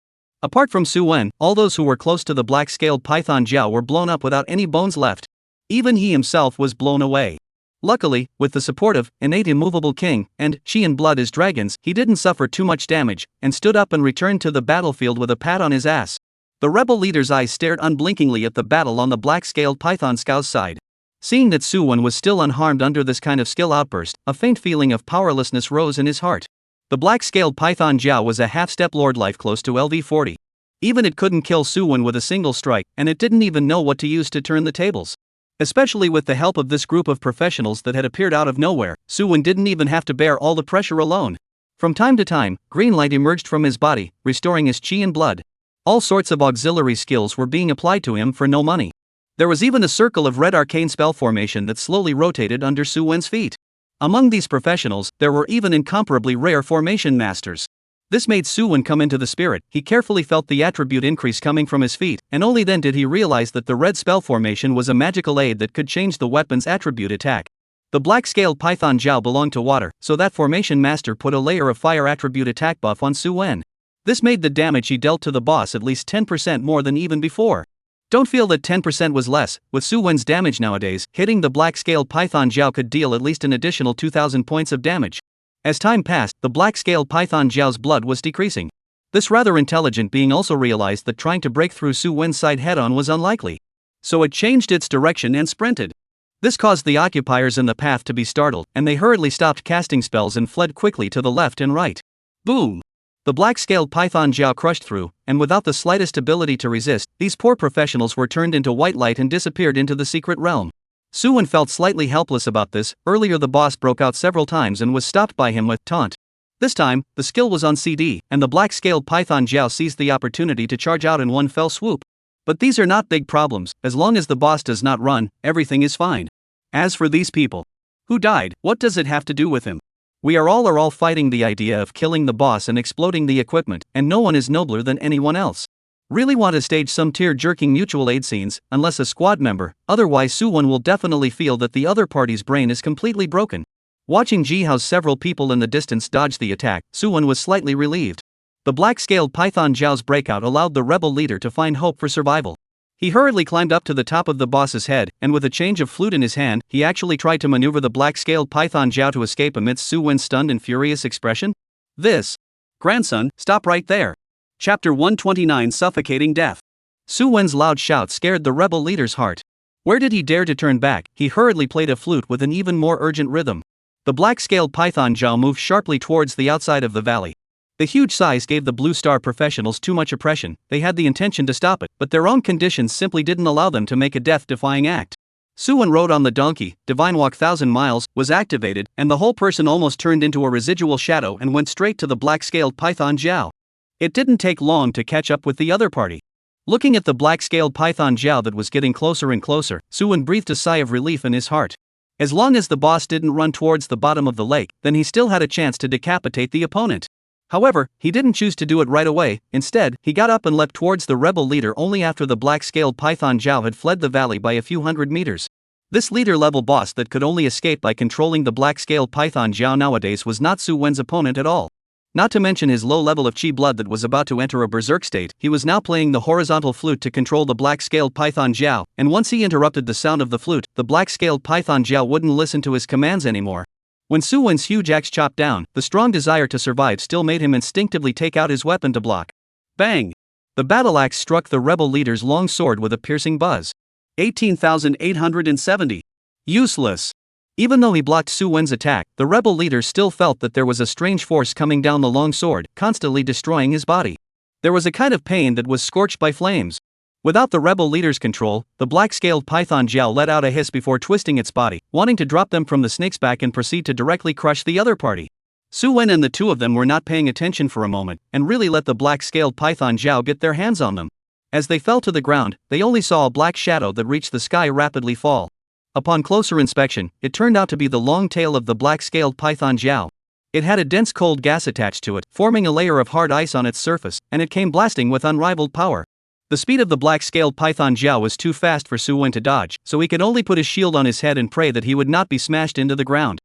Apart from Suwon, all those who were close to the black-scaled python Zhao were blown up without any bones left. Even he himself was blown away. Luckily, with the support of innate immovable king and Chi and blood as dragons, he didn't suffer too much damage, and stood up and returned to the battlefield with a pat on his ass. The rebel leader's eyes stared unblinkingly at the battle on the black-scaled python Scout's side. Seeing that Suwon was still unharmed under this kind of skill outburst, a faint feeling of powerlessness rose in his heart. The black-scaled python Zhao was a half-step lord life close to LV40. Even it couldn't kill Suwon with a single strike, and it didn't even know what to use to turn the tables. Especially with the help of this group of professionals that had appeared out of nowhere, Suwon didn't even have to bear all the pressure alone. From time to time, green light emerged from his body, restoring his chi and blood. All sorts of auxiliary skills were being applied to him for no money. There was even a circle of red arcane spell formation that slowly rotated under Suwon's feet. Among these professionals, there were even incomparably rare formation masters. This made Suwon come into the spirit. He carefully felt the attribute increase coming from his feet, and only then did he realize that the red spell formation was a magical aid that could change the weapon's attribute attack. The black-scaled python Zhao belonged to water, so that formation master put a layer of fire attribute attack buff on Suwon. This made the damage he dealt to the boss at least 10% more than even before. Don't feel that 10% was less. With Suwon's damage nowadays, hitting the black-scaled python Zhao could deal at least an additional 2,000 points of damage. As time passed, the black-scaled python Zhao's blood was decreasing. This rather intelligent being also realized that trying to break through Suwon's side head-on was unlikely. So it changed its direction and sprinted. This caused the occupiers in the path to be startled, and they hurriedly stopped casting spells and fled quickly to the left and right. Boom! The black-scaled python Zhao crushed through, and without the slightest ability to resist, these poor professionals were turned into white light and disappeared into the secret realm. Suwon felt slightly helpless about this. Earlier the boss broke out several times and was stopped by him with taunt. This time, the skill was on CD, and the black-scaled python Zhao seized the opportunity to charge out in one fell swoop. But these are not big problems. As long as the boss does not run, everything is fine. As for these people who died, what does it have to do with him? We are all fighting the idea of killing the boss and exploding the equipment, and no one is nobler than anyone else. Really want to stage some tear-jerking mutual aid scenes, unless a squad member, otherwise Suwon will definitely feel that the other party's brain is completely broken. Watching Jihao's several people in the distance dodge the attack, Suwon was slightly relieved. The black-scaled python Zhao's breakout allowed the rebel leader to find hope for survival. He hurriedly climbed up to the top of the boss's head, and with a change of flute in his hand, he actually tried to maneuver the black-scaled python Zhao to escape amidst Suwon's stunned and furious expression. This. Grandson, stop right there. Chapter 129 Suffocating Death. Suwon's loud shout scared the rebel leader's heart. Where did he dare to turn back? He hurriedly played a flute with an even more urgent rhythm. The black-scaled python Zhao moved sharply towards the outside of the valley. The huge size gave the Blue Star professionals too much oppression. They had the intention to stop it, but their own conditions simply didn't allow them to make a death-defying act. Suwon rode on the donkey, Divine Walk 1,000 miles, was activated, and the whole person almost turned into a residual shadow and went straight to the black-scaled python Zhao. It didn't take long to catch up with the other party. Looking at the black-scaled python Zhao that was getting closer and closer, Suwon breathed a sigh of relief in his heart. As long as the boss didn't run towards the bottom of the lake, then he still had a chance to decapitate the opponent. However, he didn't choose to do it right away. Instead, he got up and leapt towards the rebel leader only after the black-scaled python Zhao had fled the valley by a few hundred meters. This leader-level boss that could only escape by controlling the black-scaled python Zhao nowadays was not Su Wen's opponent at all. Not to mention his low level of chi blood that was about to enter a berserk state, he was now playing the horizontal flute to control the black-scaled python Zhao, and once he interrupted the sound of the flute, the black-scaled python Zhao wouldn't listen to his commands anymore. When Su Wen's huge axe chopped down, the strong desire to survive still made him instinctively take out his weapon to block. Bang! The battle axe struck the rebel leader's long sword with a piercing buzz. 18,870. Useless. Even though he blocked Su Wen's attack, the rebel leader still felt that there was a strange force coming down the long sword, constantly destroying his body. There was a kind of pain that was scorched by flames. Without the rebel leader's control, the black-scaled python Zhao let out a hiss before twisting its body, wanting to drop them from the snake's back and proceed to directly crush the other party. Su Wen and the two of them were not paying attention for a moment, and really let the black-scaled python Zhao get their hands on them. As they fell to the ground, they only saw a black shadow that reached the sky rapidly fall. Upon closer inspection, it turned out to be the long tail of the black-scaled python Zhao. It had a dense cold gas attached to it, forming a layer of hard ice on its surface, and it came blasting with unrivaled power. The speed of the black-scaled python Zhao was too fast for Su Wen to dodge, so he could only put his shield on his head and pray that he would not be smashed into the ground.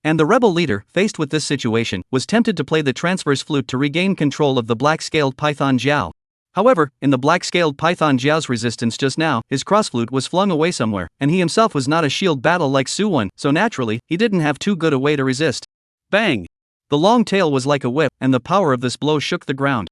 And the rebel leader, faced with this situation, was tempted to play the transverse flute to regain control of the black-scaled python Zhao. However, in the black-scaled python Zhao's resistance just now, his crossflute was flung away somewhere, and he himself was not a shield battle like Su Wen, so naturally, he didn't have too good a way to resist. Bang! The long tail was like a whip, and the power of this blow shook the ground.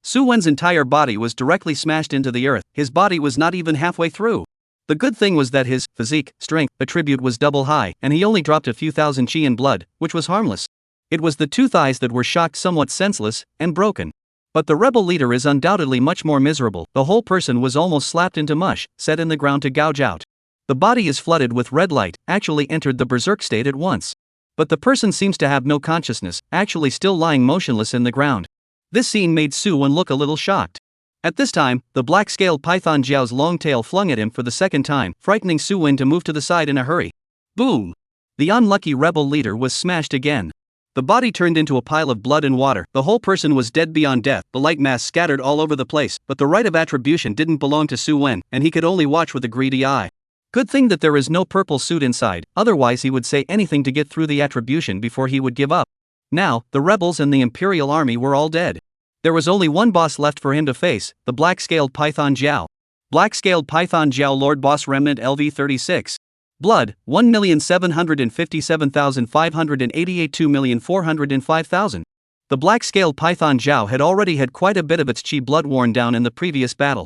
Su Wen's entire body was directly smashed into the earth. His body was not even halfway through. The good thing was that his physique, strength, attribute was double high, and he only dropped a few thousand chi in blood, which was harmless. It was the two thighs that were shocked somewhat senseless and broken. But the rebel leader is undoubtedly much more miserable. The whole person was almost slapped into mush, set in the ground to gouge out. The body is flooded with red light, actually entered the berserk state at once. But the person seems to have no consciousness, actually still lying motionless in the ground. This scene made Su Wen look a little shocked. At this time, the black-scaled python Zhao's long tail flung at him for the second time, frightening Su Wen to move to the side in a hurry. Boom! The unlucky rebel leader was smashed again. The body turned into a pile of blood and water. The whole person was dead beyond death. The light mass scattered all over the place, but the right of attribution didn't belong to Su Wen, and he could only watch with a greedy eye. Good thing that there is no purple suit inside, otherwise he would say anything to get through the attribution before he would give up. Now, the rebels and the Imperial army were all dead. There was only one boss left for him to face, the black-scaled python Zhao. Black-scaled python Zhao Lord Boss Remnant LV36. Blood, 1,757,588 2,405,000. The black-scaled python Zhao had already had quite a bit of its chi blood worn down in the previous battle.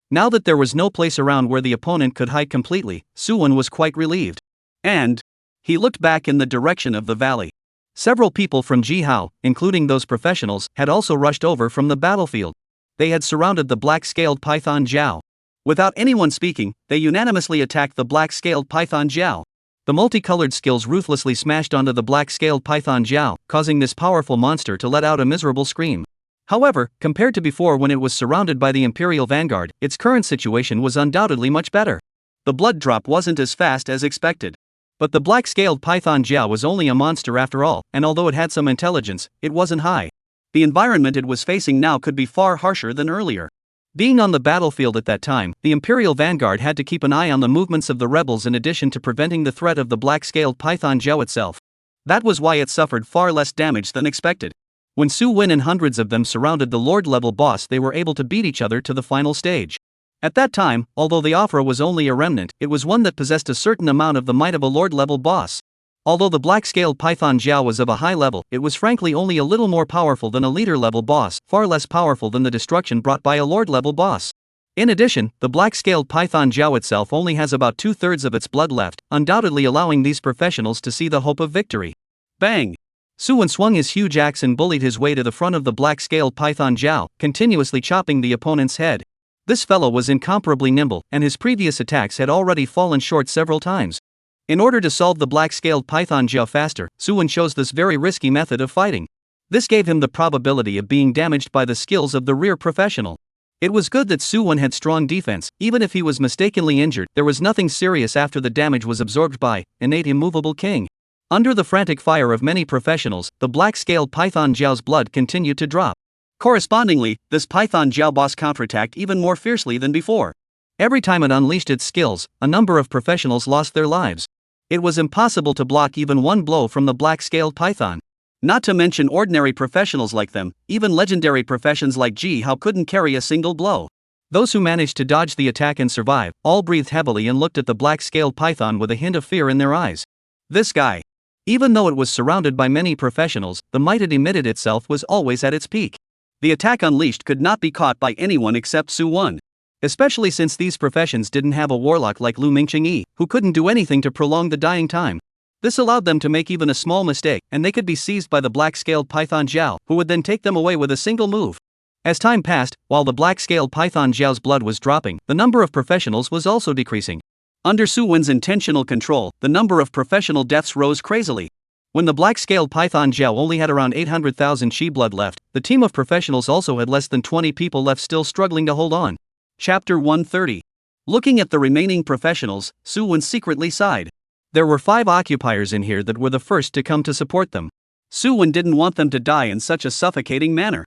Now that there was no place around where the opponent could hide completely, Su Wen was quite relieved. And he looked back in the direction of the valley. Several people from Jihao, including those professionals, had also rushed over from the battlefield. They had surrounded the black-scaled python Zhao. Without anyone speaking, they unanimously attacked the black-scaled python Zhao. The multicolored skills ruthlessly smashed onto the black-scaled python Zhao, causing this powerful monster to let out a miserable scream. However, compared to before when it was surrounded by the Imperial vanguard, its current situation was undoubtedly much better. The blood drop wasn't as fast as expected. But the black-scaled python Zhao was only a monster after all, and although it had some intelligence, it wasn't high. The environment it was facing now could be far harsher than earlier. Being on the battlefield at that time, the Imperial vanguard had to keep an eye on the movements of the rebels in addition to preventing the threat of the black-scaled python Zhao itself. That was why it suffered far less damage than expected. When Su Wen and hundreds of them surrounded the Lord-level boss, they were able to beat each other to the final stage. At that time, although the offer was only a remnant, it was one that possessed a certain amount of the might of a Lord-level boss. Although the black-scaled python Zhao was of a high level, it was frankly only a little more powerful than a leader-level boss, far less powerful than the destruction brought by a Lord-level boss. In addition, the black-scaled python Zhao itself only has about 2/3 of its blood left, undoubtedly allowing these professionals to see the hope of victory. Bang! Su Wen swung his huge axe and bullied his way to the front of the black-scaled python Zhao, continuously chopping the opponent's head. This fellow was incomparably nimble, and his previous attacks had already fallen short several times. In order to solve the black-scaled python Zhao faster, Su Wen chose this very risky method of fighting. This gave him the probability of being damaged by the skills of the rear professional. It was good that Su Wen had strong defense. Even if he was mistakenly injured, there was nothing serious after the damage was absorbed by innate immovable king. Under the frantic fire of many professionals, the black-scaled python Jiao's blood continued to drop. Correspondingly, this python Jiao boss counterattacked even more fiercely than before. Every time it unleashed its skills, a number of professionals lost their lives. It was impossible to block even one blow from the black-scaled python. Not to mention ordinary professionals like them, even legendary professions like Ji Hao couldn't carry a single blow. Those who managed to dodge the attack and survive, all breathed heavily and looked at the black-scaled python with a hint of fear in their eyes. This guy. Even though it was surrounded by many professionals, the might it emitted itself was always at its peak. The attack unleashed could not be caught by anyone except Su Wen. Especially since these professions didn't have a warlock like Lu Mingqing, who couldn't do anything to prolong the dying time. This allowed them to make even a small mistake, and they could be seized by the black-scaled python Jiao, who would then take them away with a single move. As time passed, while the black-scaled python Jiao's blood was dropping, the number of professionals was also decreasing. Under Su Wen's intentional control, the number of professional deaths rose crazily. When the black-scaled python Jiao only had around 800,000 chi blood left, the team of professionals also had less than 20 people left, still struggling to hold on. Chapter 130. Looking at the remaining professionals, Su Wen secretly sighed. There were 5 occupiers in here that were the first to come to support them. Su Wen didn't want them to die in such a suffocating manner.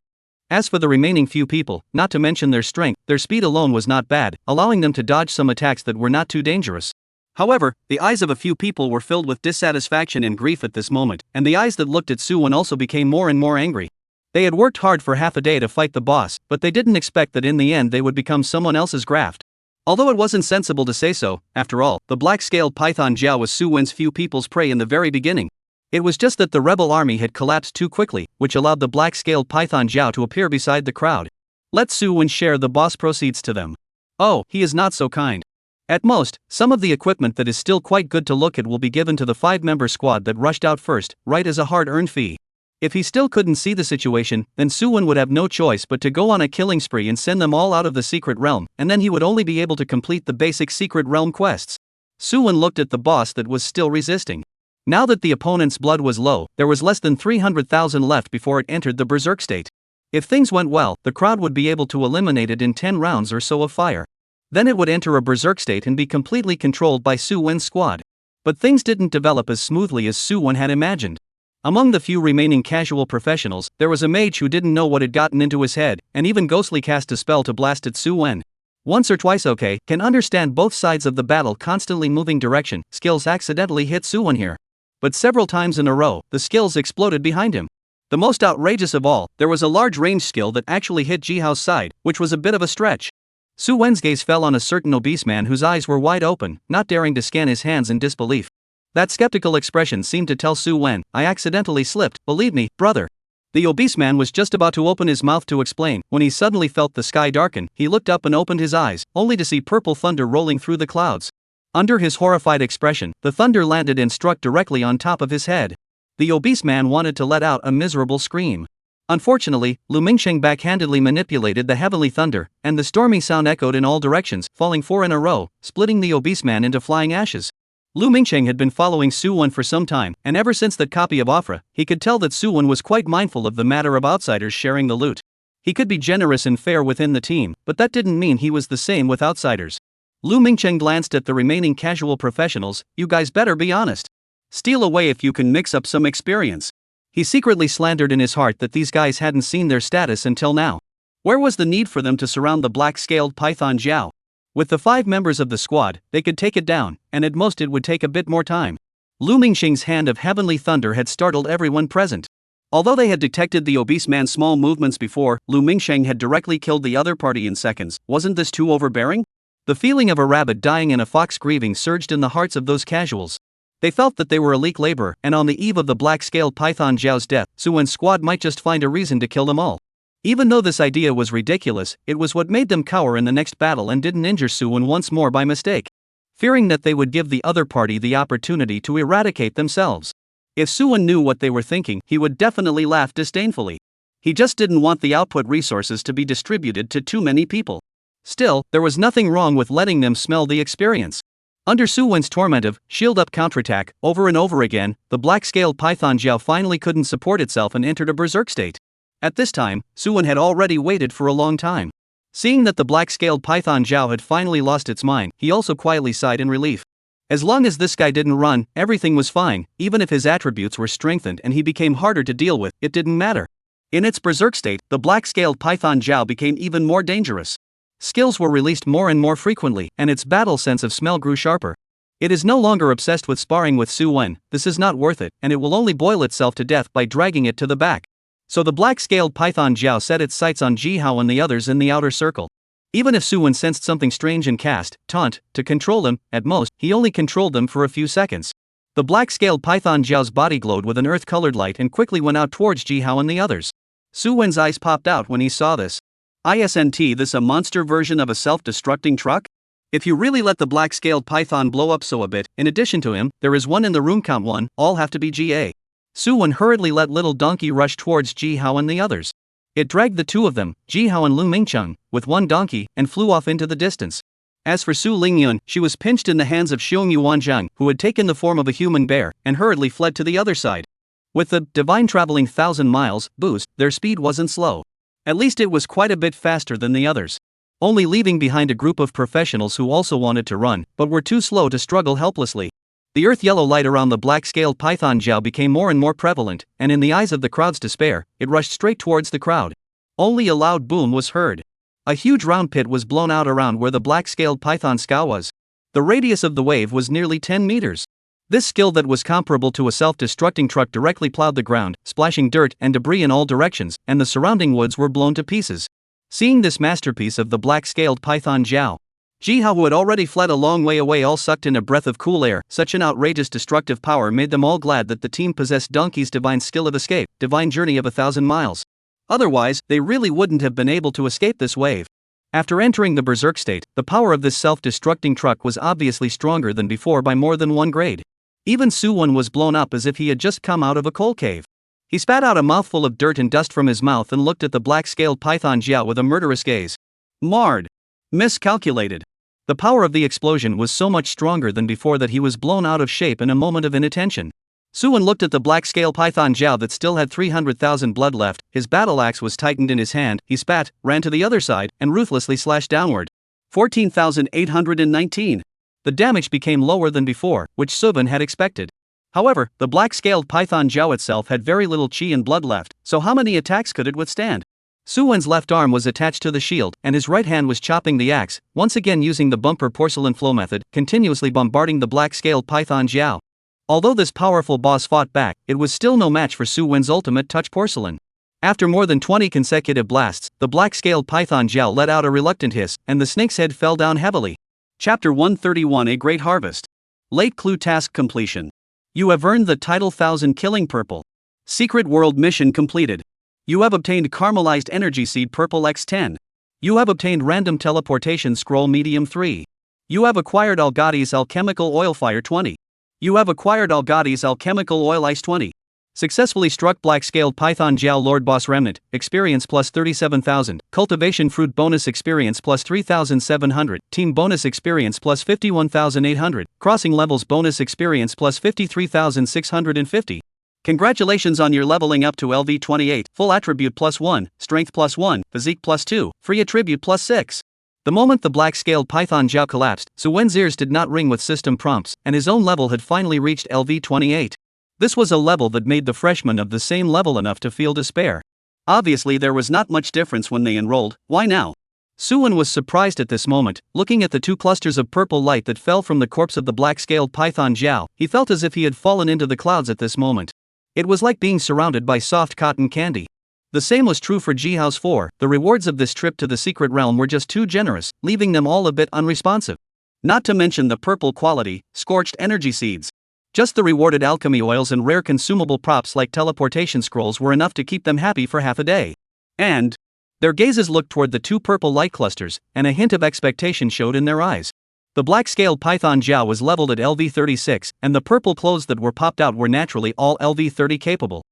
As for the remaining few people, not to mention their strength, their speed alone was not bad, allowing them to dodge some attacks that were not too dangerous. However, the eyes of a few people were filled with dissatisfaction and grief at this moment, and the eyes that looked at Su Wen also became more and more angry. They had worked hard for half a day to fight the boss, but they didn't expect that in the end they would become someone else's graft. Although it wasn't sensible to say so, after all, the black-scaled python Jiao was Su Wen's few people's prey in the very beginning. It was just that the rebel army had collapsed too quickly, which allowed the black-scaled python Jiao to appear beside the crowd. Let Su Wen share the boss proceeds to them. Oh, he is not so kind. At most, some of the equipment that is still quite good to look at will be given to the 5-member squad that rushed out first, right as a hard-earned fee. If he still couldn't see the situation, then Su Wen would have no choice but to go on a killing spree and send them all out of the secret realm, and then he would only be able to complete the basic secret realm quests. Su Wen looked at the boss that was still resisting. Now that the opponent's blood was low, there was less than 300,000 left before it entered the Berserk state. If things went well, the crowd would be able to eliminate it in 10 rounds or so of fire. Then it would enter a Berserk state and be completely controlled by Su Wen's squad. But things didn't develop as smoothly as Su Wen had imagined. Among the few remaining casual professionals, there was a mage who didn't know what had gotten into his head, and even ghostly cast a spell to blast at Su Wen. Once or twice okay, can understand both sides of the battle constantly moving direction, skills accidentally hit Su Wen here. But several times in a row, the skills exploded behind him. The most outrageous of all, there was a large range skill that actually hit Ji Hao's side, which was a bit of a stretch. Su Wen's gaze fell on a certain obese man whose eyes were wide open, not daring to scan his hands in disbelief. That skeptical expression seemed to tell Su Wen, I accidentally slipped, believe me, brother. The obese man was just about to open his mouth to explain, when he suddenly felt the sky darken. He looked up and opened his eyes, only to see purple thunder rolling through the clouds. Under his horrified expression, the thunder landed and struck directly on top of his head. The obese man wanted to let out a miserable scream. Unfortunately, Lu Mingqing backhandedly manipulated the heavenly thunder, and the stormy sound echoed in all directions, falling 4 in a row, splitting the obese man into flying ashes. Lu Mingqing had been following Su Wen for some time, and ever since that copy of Afra, he could tell that Su Wen was quite mindful of the matter of outsiders sharing the loot. He could be generous and fair within the team, but that didn't mean he was the same with outsiders. Lu Mingqing glanced at the remaining casual professionals. You guys better be honest. Steal away if you can mix up some experience. He secretly slandered in his heart that these guys hadn't seen their status until now. Where was the need for them to surround the black-scaled python Jiao? With the 5 members of the squad, they could take it down, and at most it would take a bit more time. Lu Mingqing's hand of heavenly thunder had startled everyone present. Although they had detected the obese man's small movements before, Lu Mingqing had directly killed the other party in seconds. Wasn't this too overbearing? The feeling of a rabbit dying and a fox grieving surged in the hearts of those casuals. They felt that they were a leak labor, and on the eve of the black-scaled python Jiao's death, Su Wen's squad might just find a reason to kill them all. Even though this idea was ridiculous, it was what made them cower in the next battle and didn't injure Su Wen once more by mistake. Fearing that they would give the other party the opportunity to eradicate themselves. If Su Wen knew what they were thinking, he would definitely laugh disdainfully. He just didn't want the output resources to be distributed to too many people. Still, there was nothing wrong with letting them smell the experience. Under Su Wen's torment of shield-up counterattack, over and over again, the black-scaled python Jiao finally couldn't support itself and entered a berserk state. At this time, Su Wen had already waited for a long time. Seeing that the black-scaled python Jiao had finally lost its mind, he also quietly sighed in relief. As long as this guy didn't run, everything was fine. Even if his attributes were strengthened and he became harder to deal with, it didn't matter. In its berserk state, the black-scaled python Zhao became even more dangerous. Skills were released more and more frequently, and its battle sense of smell grew sharper. It is no longer obsessed with sparring with Su Wen. This is not worth it, and it will only boil itself to death by dragging it to the back. So the black-scaled python Zhao set its sights on Ji Hao and the others in the outer circle. Even if Su Wen sensed something strange and cast Taunt to control them, at most, he only controlled them for a few seconds. The black-scaled python Zhao's body glowed with an earth-colored light and quickly went out towards Ji Hao and the others. Su Wen's eyes popped out when he saw this. Isn't this a monster version of a self-destructing truck? If you really let the black-scaled python blow up so a bit, in addition to him, there is one in the room, count one, all have to be GA. Su Wen hurriedly let little donkey rush towards Ji Hao and the others. It dragged the two of them, Ji Hao and Lu Mingcheng, with one donkey, and flew off into the distance. As for Su Lingyun, she was pinched in the hands of Xiong Yuanzhang, who had taken the form of a human bear, and hurriedly fled to the other side. With the divine traveling 1,000 miles boost, their speed wasn't slow. At least it was quite a bit faster than the others. Only leaving behind a group of professionals who also wanted to run, but were too slow to struggle helplessly. The earth-yellow light around the black-scaled python Zhao became more and more prevalent, and in the eyes of the crowd's despair, it rushed straight towards the crowd. Only a loud boom was heard. A huge round pit was blown out around where the black-scaled python Ska was. The radius of the wave was nearly 10 meters. This skill that was comparable to a self-destructing truck directly plowed the ground, splashing dirt and debris in all directions, and the surrounding woods were blown to pieces. Seeing this masterpiece of the black-scaled python Zhao, Ji Hao, who had already fled a long way away, all sucked in a breath of cool air. Such an outrageous destructive power made them all glad that the team possessed Donkey's divine skill of escape, divine journey of 1,000 miles. Otherwise, they really wouldn't have been able to escape this wave. After entering the berserk state, the power of this self-destructing truck was obviously stronger than before by more than one grade. Even Su Wen was blown up as if he had just come out of a coal cave. He spat out a mouthful of dirt and dust from his mouth and looked at the black-scaled python Zhao with a murderous gaze. Marred. Miscalculated. The power of the explosion was so much stronger than before that he was blown out of shape in a moment of inattention. Su Wen looked at the black-scaled python Zhao that still had 300,000 blood left. His battle axe was tightened in his hand. He spat, ran to the other side, and ruthlessly slashed downward. 14,819. The damage became lower than before, which Su Wen had expected. However, the black-scaled python Zhao itself had very little chi and blood left, so how many attacks could it withstand? Su Wen's left arm was attached to the shield, and his right hand was chopping the axe, once again using the bumper porcelain flow method, continuously bombarding the black-scaled python Zhao. Although this powerful boss fought back, it was still no match for Su Wen's ultimate touch porcelain. After more than 20 consecutive blasts, the black-scaled python Zhao let out a reluctant hiss, and the snake's head fell down heavily. Chapter 131: A Great Harvest. Late clue task completion. You have earned the title 1000 Killing Purple. Secret World Mission completed. You have obtained Caramelized Energy Seed Purple X10. You have obtained Random Teleportation Scroll Medium 3. You have acquired Algati's Alchemical Oil Fire 20. You have acquired Algati's Alchemical Oil Ice 20. Successfully struck Black-Scaled Python Zhao Lord Boss Remnant, experience plus 37,000, Cultivation Fruit bonus experience plus 3,700, Team bonus experience plus 51,800, Crossing levels bonus experience plus 53,650. Congratulations on your leveling up to LV28, Full Attribute plus 1, Strength plus 1, Physique plus 2, Free Attribute plus 6. The moment the black-scaled Python Zhao collapsed, Su Wen's ears did not ring with system prompts, and his own level had finally reached LV28. This was a level that made the freshmen of the same level enough to feel despair. Obviously there was not much difference when they enrolled. Why now? Su Wen was surprised at this moment. Looking at the two clusters of purple light that fell from the corpse of the black-scaled Python Zhao, he felt as if he had fallen into the clouds at this moment. It was like being surrounded by soft cotton candy. The same was true for Ji Hao's 4. The rewards of this trip to the secret realm were just too generous, leaving them all a bit unresponsive. Not to mention the purple quality, scorched energy seeds. Just the rewarded alchemy oils and rare consumable props like teleportation scrolls were enough to keep them happy for half a day. And their gazes looked toward the two purple light clusters, and a hint of expectation showed in their eyes. The black-scaled Python Zhao was leveled at LV36, and the purple clothes that were popped out were naturally all LV30 capable.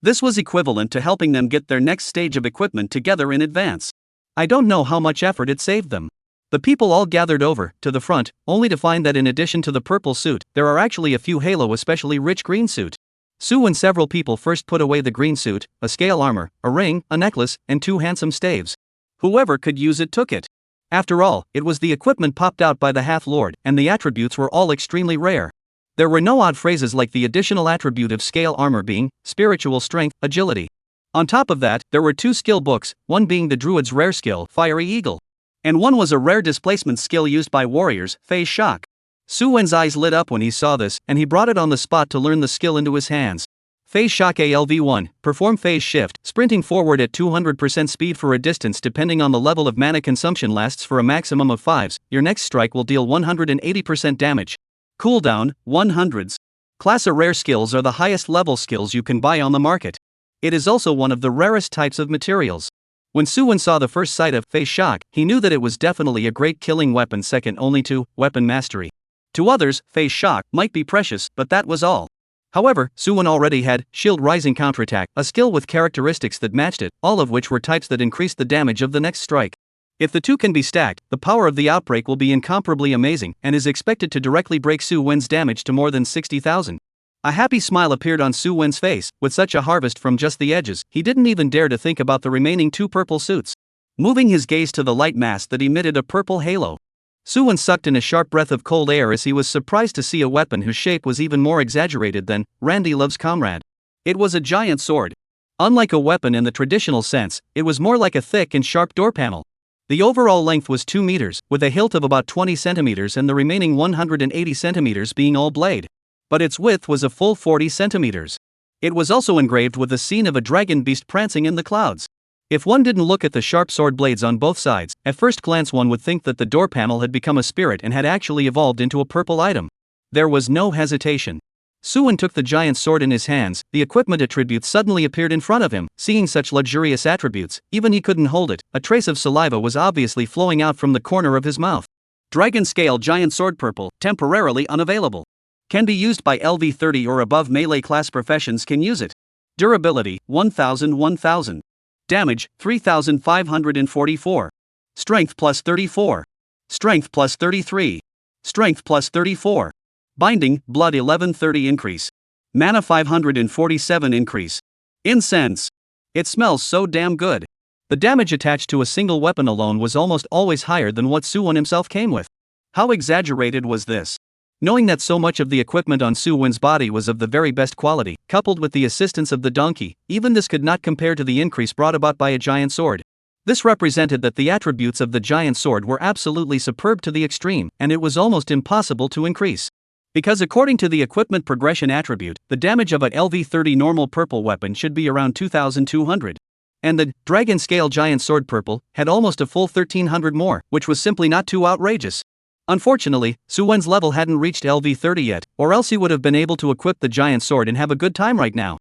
This was equivalent to helping them get their next stage of equipment together in advance. I don't know how much effort it saved them. The people all gathered over to the front, only to find that in addition to the purple suit, there are actually a few halo especially rich green suit. Su and several people first put away the green suit, a scale armor, a ring, a necklace, and 2 handsome staves. Whoever could use it took it. After all, it was the equipment popped out by the Half-Lord, and the attributes were all extremely rare. There were no odd phrases like the additional attribute of scale armor being spiritual strength, agility. On top of that, there were 2 skill books, one being the druid's rare skill, Fiery Eagle, and one was a rare displacement skill used by warriors, Phase Shock. Su Wen's eyes lit up when he saw this, and he brought it on the spot to learn the skill into his hands. Phase Shock ALV1, perform phase shift, sprinting forward at 200% speed for a distance depending on the level of mana consumption lasts for a maximum of 5s, your next strike will deal 180% damage. Cooldown, 100s. Class A rare skills are the highest level skills you can buy on the market. It is also one of the rarest types of materials. When Su Wen saw the first sight of Phase Shock, he knew that it was definitely a great killing weapon second only to weapon mastery. To others, Phase Shock might be precious, but that was all. However, Su Wen already had Shield Rising Counterattack, a skill with characteristics that matched it, all of which were types that increased the damage of the next strike. If the two can be stacked, the power of the outbreak will be incomparably amazing and is expected to directly break Su Wen's damage to more than 60,000. A happy smile appeared on Su Wen's face. With such a harvest from just the edges, he didn't even dare to think about the remaining 2 purple suits. Moving his gaze to the light mass that emitted a purple halo, Su Wen sucked in a sharp breath of cold air as he was surprised to see a weapon whose shape was even more exaggerated than Randy Love's comrade. It was a giant sword. Unlike a weapon in the traditional sense, it was more like a thick and sharp door panel. The overall length was 2 meters, with a hilt of about 20 centimeters and the remaining 180 centimeters being all blade. But its width was a full 40 centimeters. It was also engraved with the scene of a dragon beast prancing in the clouds. If one didn't look at the sharp sword blades on both sides, at first glance one would think that the door panel had become a spirit and had actually evolved into a purple item. There was no hesitation. Su Wen took the giant sword in his hands. The equipment attribute suddenly appeared in front of him. Seeing such luxurious attributes, even he couldn't hold it. A trace of saliva was obviously flowing out from the corner of his mouth. Dragon Scale Giant Sword Purple, temporarily unavailable. Can be used by LV30 or above melee class professions can use it. Durability, 1000. Damage, 3544. Strength plus 34. Strength plus 33. Strength plus 34. Binding, blood 1130 increase. Mana 547 increase. Incense. It smells so damn good. The damage attached to a single weapon alone was almost always higher than what Su Wen himself came with. How exaggerated was this? Knowing that so much of the equipment on Su Wen's body was of the very best quality, coupled with the assistance of the donkey, even this could not compare to the increase brought about by a giant sword. This represented that the attributes of the giant sword were absolutely superb to the extreme, and it was almost impossible to increase. Because according to the equipment progression attribute, the damage of an LV30 normal purple weapon should be around 2200. And the Dragon Scale Giant Sword Purple had almost a full 1300 more, which was simply not too outrageous. Unfortunately, Su Wen's level hadn't reached LV30 yet, or else he would have been able to equip the giant sword and have a good time right now.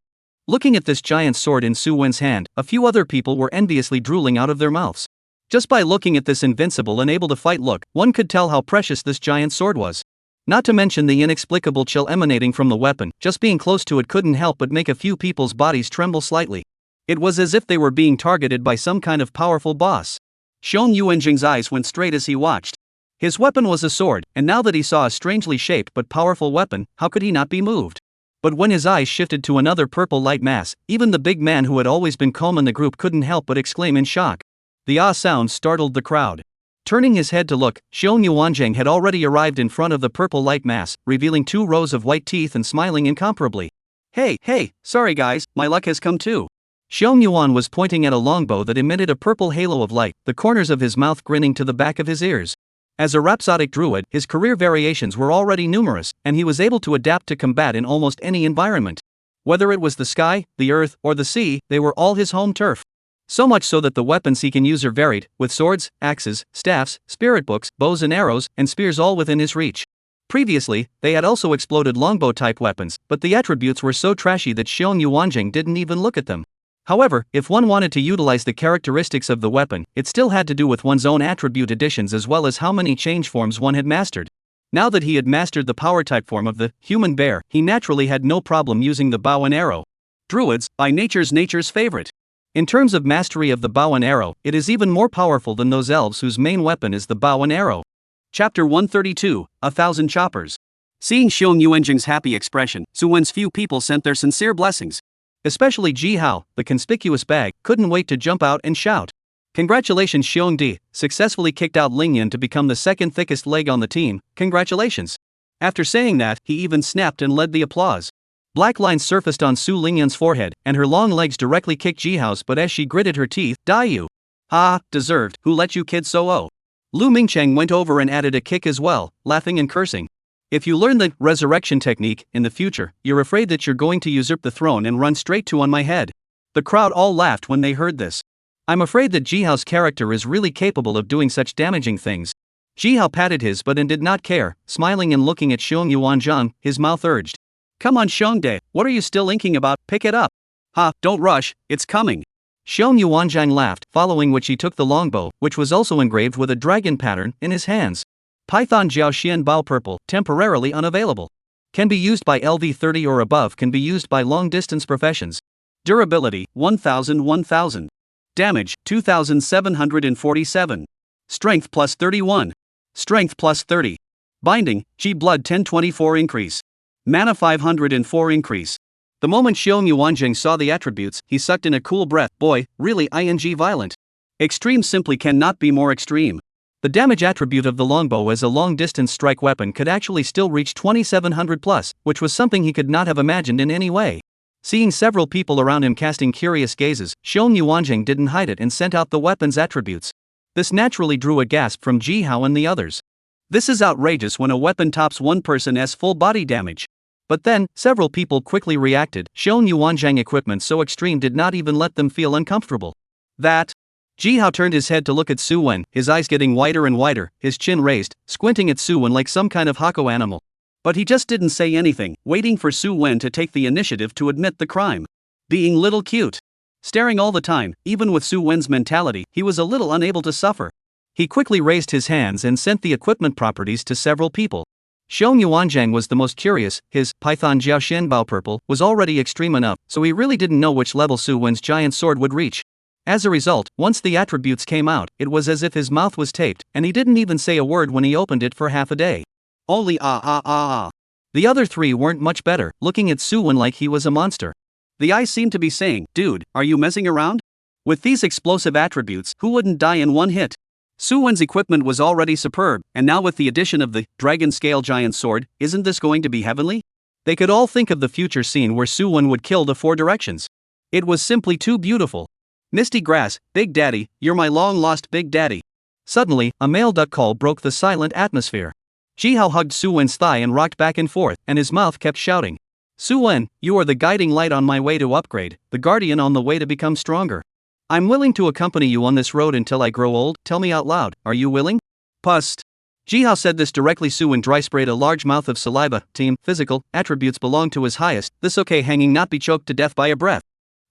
Looking at this giant sword in Su Wen's hand, a few other people were enviously drooling out of their mouths. Just by looking at this invincible and able to fight look, one could tell how precious this giant sword was. Not to mention the inexplicable chill emanating from the weapon. Just being close to it couldn't help but make a few people's bodies tremble slightly. It was as if they were being targeted by some kind of powerful boss. Xiong Yuanjing's eyes went straight as he watched. His weapon was a sword, and now that he saw a strangely shaped but powerful weapon, how could he not be moved? But when his eyes shifted to another purple light mass, even the big man who had always been calm in the group couldn't help but exclaim in shock. The ah sound startled the crowd. Turning his head to look, Xiong Yuanjing had already arrived in front of the purple light mass, revealing 2 rows of white teeth and smiling incomparably. Hey, sorry guys, my luck has come too. Xiong Yuan was pointing at a longbow that emitted a purple halo of light, the corners of his mouth grinning to the back of his ears. As a rhapsodic druid, his career variations were already numerous, and he was able to adapt to combat in almost any environment. Whether it was the sky, the earth, or the sea, they were all his home turf. So much so that the weapons he can use are varied, with swords, axes, staffs, spirit books, bows and arrows, and spears all within his reach. Previously, they had also exploded longbow-type weapons, but the attributes were so trashy that Xiong Yuanjing didn't even look at them. However, if one wanted to utilize the characteristics of the weapon, it still had to do with one's own attribute additions as well as how many change forms one had mastered. Now that he had mastered the power-type form of the human bear, he naturally had no problem using the bow and arrow. Druids, by nature's favorite. In terms of mastery of the bow and arrow, it is even more powerful than those elves whose main weapon is the bow and arrow. Chapter 132, 1,000 Choppers. Seeing Xiong Yuanjing's happy expression, Su Wen's few people sent their sincere blessings. Especially Ji Hao, the conspicuous bag, couldn't wait to jump out and shout. Congratulations Xiongdi, successfully kicked out Lingyan to become the second thickest leg on the team, congratulations. After saying that, he even snapped and led the applause. Black lines surfaced on Su Lingyan's forehead, and her long legs directly kicked Jihao's, but as she gritted her teeth, die you. Ah, deserved, who let you kid so? Lu Mingcheng went over and added a kick as well, laughing and cursing. If you learn the resurrection technique in the future, you're afraid that you're going to usurp the throne and run straight to on my head. The crowd all laughed when they heard this. I'm afraid that Jihao's character is really capable of doing such damaging things. Jihao patted his butt and did not care, smiling and looking at Xiong Yuanzhang, his mouth urged. Come on Xiongde, what are you still inking about, pick it up. Ha, don't rush, it's coming. Xiong Yuanzhang laughed, following which he took the longbow, which was also engraved with a dragon pattern, in his hands. Python Jiaoxian Bao Purple, temporarily unavailable. Can be used by LV 30 or above, can be used by long-distance professions. Durability, 1000. Damage, 2747. Strength plus 31. Strength plus 30. Binding, G blood 1024 increase. Mana 504 increase. The moment Xiong Yuanzhang saw the attributes, he sucked in a cool breath. Boy, really ing violent. Extreme simply cannot be more extreme. The damage attribute of the longbow as a long-distance strike weapon could actually still reach 2700 plus, which was something he could not have imagined in any way. Seeing several people around him casting curious gazes, Xiong Yuanzhang didn't hide it and sent out the weapon's attributes. This naturally drew a gasp from Jihao and the others. This is outrageous when a weapon tops one person's full body damage. But then, several people quickly reacted. Xiong Yuanzhang equipment so extreme did not even let them feel uncomfortable. That. Jihao turned his head to look at Su Wen, his eyes getting wider and wider, his chin raised, squinting at Su Wen like some kind of Hako animal. But he just didn't say anything, waiting for Su Wen to take the initiative to admit the crime. Being little cute. Staring all the time, even with Su Wen's mentality, he was a little unable to suffer. He quickly raised his hands and sent the equipment properties to several people. Xiong Yuanzhang was the most curious. His Python Jiaoxian Bao Purple was already extreme enough, so he really didn't know which level Su Wen's giant sword would reach. As a result, once the attributes came out, it was as if his mouth was taped, and he didn't even say a word when he opened it for half a day. Only ah. The other three weren't much better, looking at Su Wen like he was a monster. The eyes seemed to be saying, dude, are you messing around? With these explosive attributes, who wouldn't die in one hit? Su Wen's equipment was already superb, and now with the addition of the dragon scale giant sword, isn't this going to be heavenly? They could all think of the future scene where Su Wen would kill the four directions. It was simply too beautiful. Misty grass, Big Daddy, you're my long-lost Big Daddy. Suddenly, a male duck call broke the silent atmosphere. Jihao hugged Su Wen's thigh and rocked back and forth, and his mouth kept shouting. Su Wen, you are the guiding light on my way to upgrade, the guardian on the way to become stronger. I'm willing to accompany you on this road until I grow old, tell me out loud, are you willing? Pust. Jihao said this directly. Su Wen dry sprayed a large mouth of saliva. Team, physical, attributes belong to his highest, this okay hanging not be choked to death by a breath.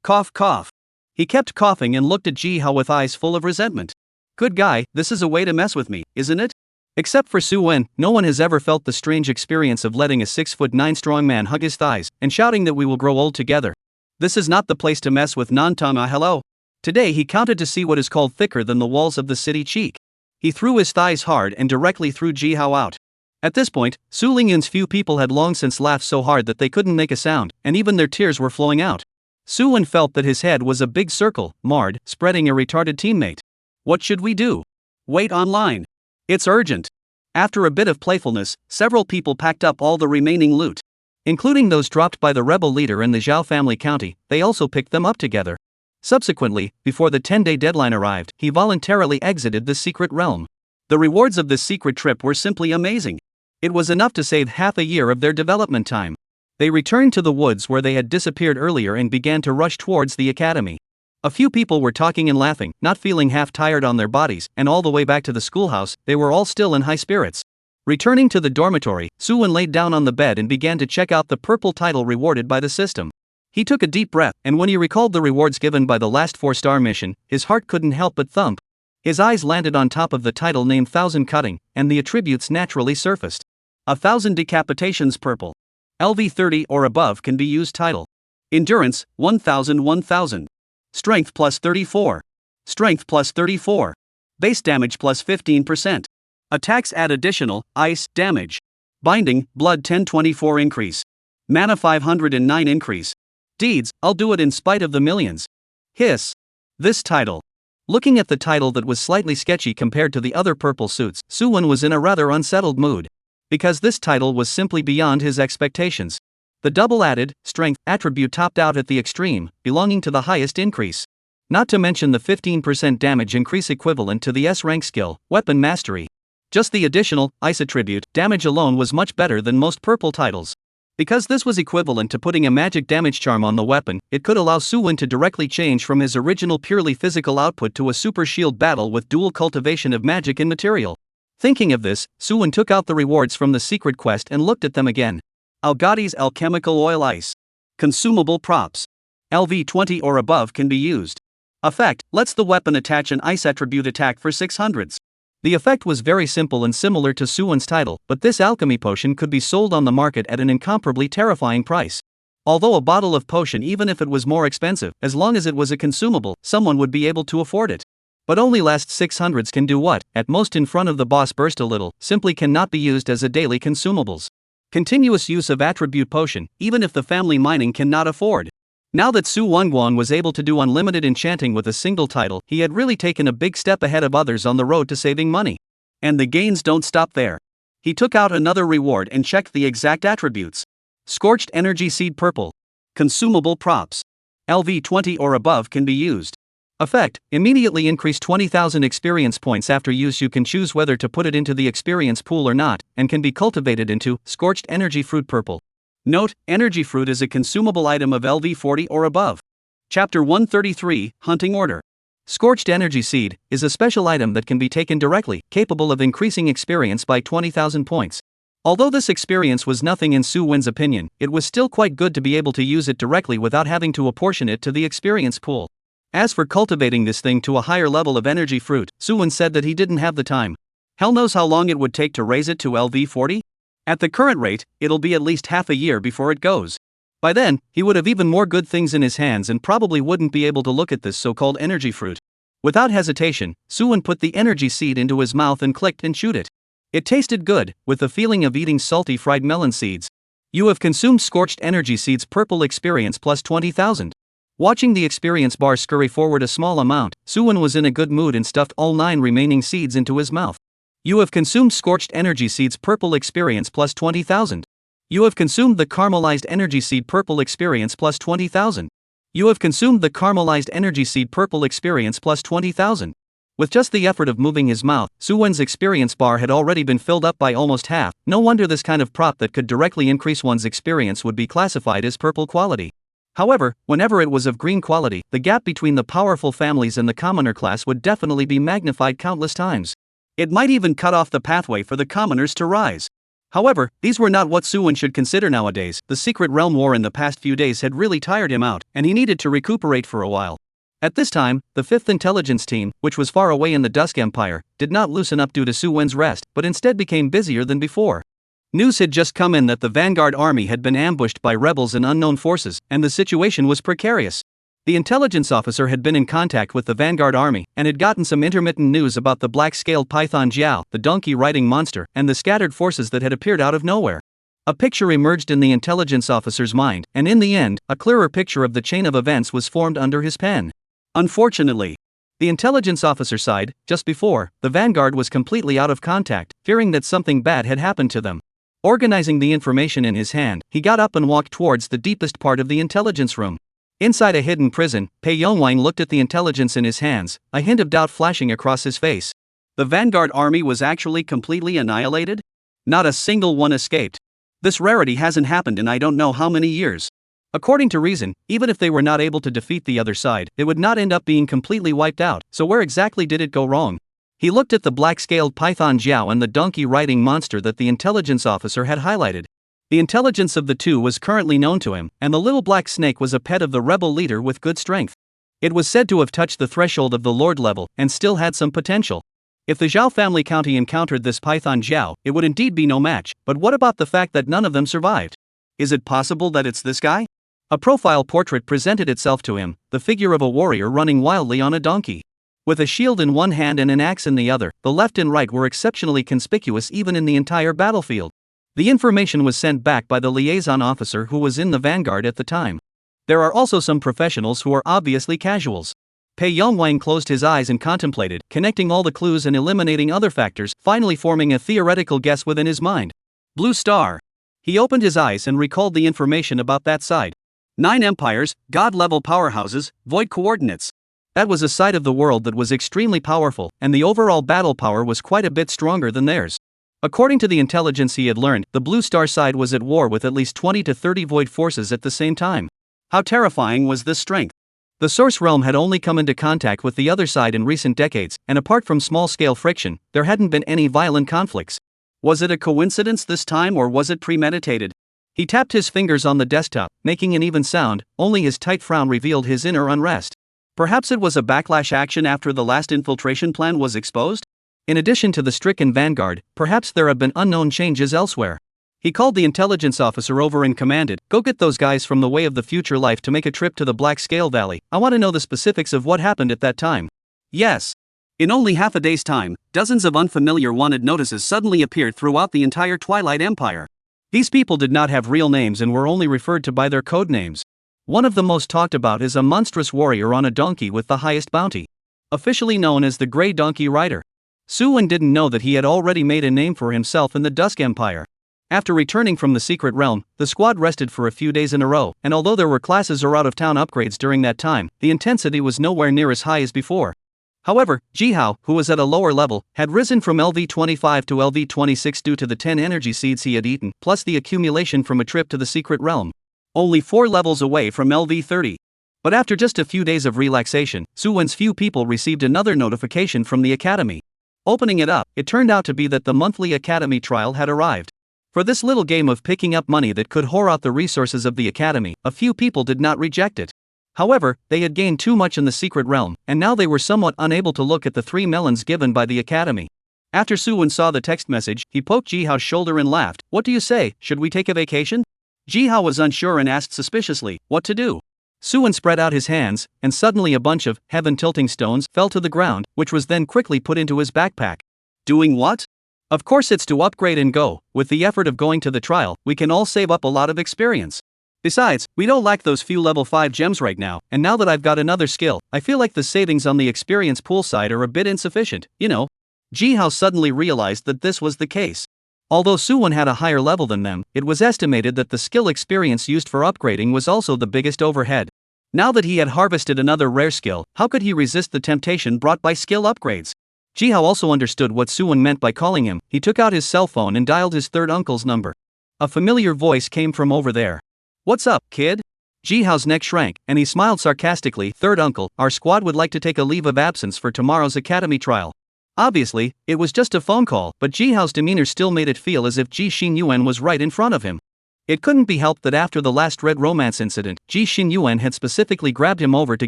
Cough cough. He kept coughing and looked at Jihao with eyes full of resentment. Good guy, this is a way to mess with me, isn't it? Except for Su Wen, no one has ever felt the strange experience of letting a 6'9" strong man hug his thighs, and shouting that we will grow old together. This is not the place to mess with non-tama hello. Today he counted to see what is called thicker than the walls of the city cheek. He threw his thighs hard and directly threw Jihao out. At this point, Su Lingyun's few people had long since laughed so hard that they couldn't make a sound, and even their tears were flowing out. Su Wen felt that his head was a big circle, marred, spreading a retarded teammate. What should we do? Wait online. It's urgent. After a bit of playfulness, several people packed up all the remaining loot. Including those dropped by the rebel leader in the Zhao family county, they also picked them up together. Subsequently, before the 10-day deadline arrived, he voluntarily exited the secret realm. The rewards of this secret trip were simply amazing. It was enough to save half a year of their development time. They returned to the woods where they had disappeared earlier and began to rush towards the academy. A few people were talking and laughing, not feeling half tired on their bodies, and all the way back to the schoolhouse, they were all still in high spirits. Returning to the dormitory, Su Wen laid down on the bed and began to check out the purple title rewarded by the system. He took a deep breath, and when he recalled the rewards given by the last 4-star mission, his heart couldn't help but thump. His eyes landed on top of the title named 1000 Cutting, and the attributes naturally surfaced. 1000 Decapitations purple. LV 30 or above can be used title. Endurance, 1000. Strength plus 34. Strength plus 34. Base damage plus 15%. Attacks add additional, ice, damage. Binding, blood 1024 increase. Mana 509 increase. Deeds, I'll do it in spite of the millions. Hiss. This title. Looking at the title that was slightly sketchy compared to the other purple suits, Suwon was in a rather unsettled mood. Because this title was simply beyond his expectations. The double added strength attribute topped out at the extreme, belonging to the highest increase. Not to mention the 15% damage increase equivalent to the S rank skill, Weapon Mastery. Just the additional ice attribute damage alone was much better than most purple titles. Because this was equivalent to putting a magic damage charm on the weapon, it could allow Suwon to directly change from his original purely physical output to a super shield battle with dual cultivation of magic and material. Thinking of this, Suwon took out the rewards from the secret quest and looked at them again. Algati's Alchemical Oil Ice. Consumable props. LV 20 or above can be used. Effect, lets the weapon attach an ice attribute attack for 600s. The effect was very simple and similar to Suwon's title, but this alchemy potion could be sold on the market at an incomparably terrifying price. Although a bottle of potion, even if it was more expensive, as long as it was a consumable, someone would be able to afford it. But only last 600s can do what, at most in front of the boss burst a little, simply cannot be used as a daily consumables. Continuous use of attribute potion, even if the family mining cannot afford. Now that Su Wonguan was able to do unlimited enchanting with a single title, he had really taken a big step ahead of others on the road to saving money. And the gains don't stop there. He took out another reward and checked the exact attributes. Scorched Energy Seed Purple. Consumable props. LV 20 or above can be used. Effect, immediately increase 20,000 experience points after use. You can choose whether to put it into the experience pool or not, and can be cultivated into Scorched Energy Fruit Purple. Note, Energy Fruit is a consumable item of LV 40 or above. Chapter 133, Hunting Order. Scorched Energy Seed is a special item that can be taken directly, capable of increasing experience by 20,000 points. Although this experience was nothing in Su Wen's opinion, it was still quite good to be able to use it directly without having to apportion it to the experience pool. As for cultivating this thing to a higher level of energy fruit, Suwon said that he didn't have the time. Hell knows how long it would take to raise it to LV 40? At the current rate, it'll be at least half a year before it goes. By then, he would have even more good things in his hands and probably wouldn't be able to look at this so-called energy fruit. Without hesitation, Suwon put the energy seed into his mouth and clicked and chewed it. It tasted good, with the feeling of eating salty fried melon seeds. You have consumed Scorched Energy Seeds Purple Experience plus 20,000. Watching the experience bar scurry forward a small amount, Suwon was in a good mood and stuffed all 9 remaining seeds into his mouth. You have consumed Scorched Energy Seeds Purple Experience plus 20,000. You have consumed the Caramelized Energy Seed Purple Experience plus 20,000. You have consumed the Caramelized Energy Seed Purple Experience plus 20,000. With just the effort of moving his mouth, Suwon's experience bar had already been filled up by almost half. No wonder this kind of prop that could directly increase one's experience would be classified as purple quality. However, whenever it was of green quality, the gap between the powerful families and the commoner class would definitely be magnified countless times. It might even cut off the pathway for the commoners to rise. However, these were not what Suwon should consider nowadays. The Secret Realm War in the past few days had really tired him out, and he needed to recuperate for a while. At this time, the 5th Intelligence Team, which was far away in the Dusk Empire, did not loosen up due to Suwon's rest, but instead became busier than before. News had just come in that the Vanguard army had been ambushed by rebels and unknown forces, and the situation was precarious. The intelligence officer had been in contact with the Vanguard army, and had gotten some intermittent news about the black-scaled python Jiao, the donkey-riding monster, and the scattered forces that had appeared out of nowhere. A picture emerged in the intelligence officer's mind, and in the end, a clearer picture of the chain of events was formed under his pen. Unfortunately, the intelligence officer sighed. Just before, the Vanguard was completely out of contact, fearing that something bad had happened to them. Organizing the information in his hand, he got up and walked towards the deepest part of the intelligence room. Inside a hidden prison, Pei Yongwang looked at the intelligence in his hands, a hint of doubt flashing across his face. The Vanguard army was actually completely annihilated? Not a single one escaped. This rarity hasn't happened in I don't know how many years. According to reason, even if they were not able to defeat the other side, it would not end up being completely wiped out, so where exactly did it go wrong? He looked at the black-scaled python Jiao and the donkey-riding monster that the intelligence officer had highlighted. The intelligence of the two was currently known to him, and the little black snake was a pet of the rebel leader with good strength. It was said to have touched the threshold of the Lord level, and still had some potential. If the Zhao family county encountered this python Jiao, it would indeed be no match, but what about the fact that none of them survived? Is it possible that it's this guy? A profile portrait presented itself to him, the figure of a warrior running wildly on a donkey. With a shield in one hand and an axe in the other, the left and right were exceptionally conspicuous even in the entire battlefield. The information was sent back by the liaison officer who was in the Vanguard at the time. There are also some professionals who are obviously casuals. Pei Yongwang closed his eyes and contemplated, connecting all the clues and eliminating other factors, finally forming a theoretical guess within his mind. Blue star. He opened his eyes and recalled the information about that side. 9 empires, god-level powerhouses, void coordinates. That was a side of the world that was extremely powerful, and the overall battle power was quite a bit stronger than theirs. According to the intelligence he had learned, the Blue Star side was at war with at least 20 to 30 void forces at the same time. How terrifying was this strength? The Source Realm had only come into contact with the other side in recent decades, and apart from small-scale friction, there hadn't been any violent conflicts. Was it a coincidence this time or was it premeditated? He tapped his fingers on the desktop, making an even sound, only his tight frown revealed his inner unrest. Perhaps it was a backlash action after the last infiltration plan was exposed? In addition to the stricken vanguard, perhaps there have been unknown changes elsewhere. He called the intelligence officer over and commanded, "Go get those guys from the Way of the Future Life to make a trip to the Black Scale Valley. I want to know the specifics of what happened at that time." Yes. In only half a day's time, dozens of unfamiliar wanted notices suddenly appeared throughout the entire Twilight Empire. These people did not have real names and were only referred to by their code names. One of the most talked about is a monstrous warrior on a donkey with the highest bounty. Officially known as the Grey Donkey Rider. Suwon didn't know that he had already made a name for himself in the Dusk Empire. After returning from the Secret Realm, the squad rested for a few days in a row, and although there were classes or out-of-town upgrades during that time, the intensity was nowhere near as high as before. However, Jihao, who was at a lower level, had risen from LV25 to LV26 due to the 10 energy seeds he had eaten, plus the accumulation from a trip to the Secret Realm. Only 4 levels away from LV30. But after just a few days of relaxation, Suwon's few people received another notification from the academy. Opening it up, it turned out to be that the monthly academy trial had arrived. For this little game of picking up money that could whore out the resources of the academy, a few people did not reject it. However, they had gained too much in the Secret Realm, and now they were somewhat unable to look at the 3 melons given by the academy. After Suwon saw the text message, he poked Jihao's shoulder and laughed. "What do you say, should we take a vacation?" Jihao was unsure and asked suspiciously, "What to do?" Suwon spread out his hands, and suddenly a bunch of heaven-tilting stones fell to the ground, which was then quickly put into his backpack. Doing what? Of course it's to upgrade and go. With the effort of going to the trial, we can all save up a lot of experience. Besides, we don't lack those few level 5 gems right now, and now that I've got another skill, I feel like the savings on the experience pool side are a bit insufficient, you know. Jihao suddenly realized that this was the case. Although Suwon had a higher level than them, it was estimated that the skill experience used for upgrading was also the biggest overhead. Now that he had harvested another rare skill, how could he resist the temptation brought by skill upgrades? Jihao also understood what Suwon meant by calling him. He took out his cell phone and dialed his third uncle's number. A familiar voice came from over there. "What's up, kid?" Jihao's neck shrank, and he smiled sarcastically. "Third uncle, our squad would like to take a leave of absence for tomorrow's academy trial." Obviously, it was just a phone call, but Jihao's demeanor still made it feel as if Ji Xinyuan was right in front of him. It couldn't be helped that after the last Red Romance incident, Ji Xinyuan had specifically grabbed him over to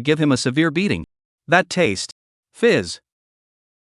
give him a severe beating. That taste. Fizz.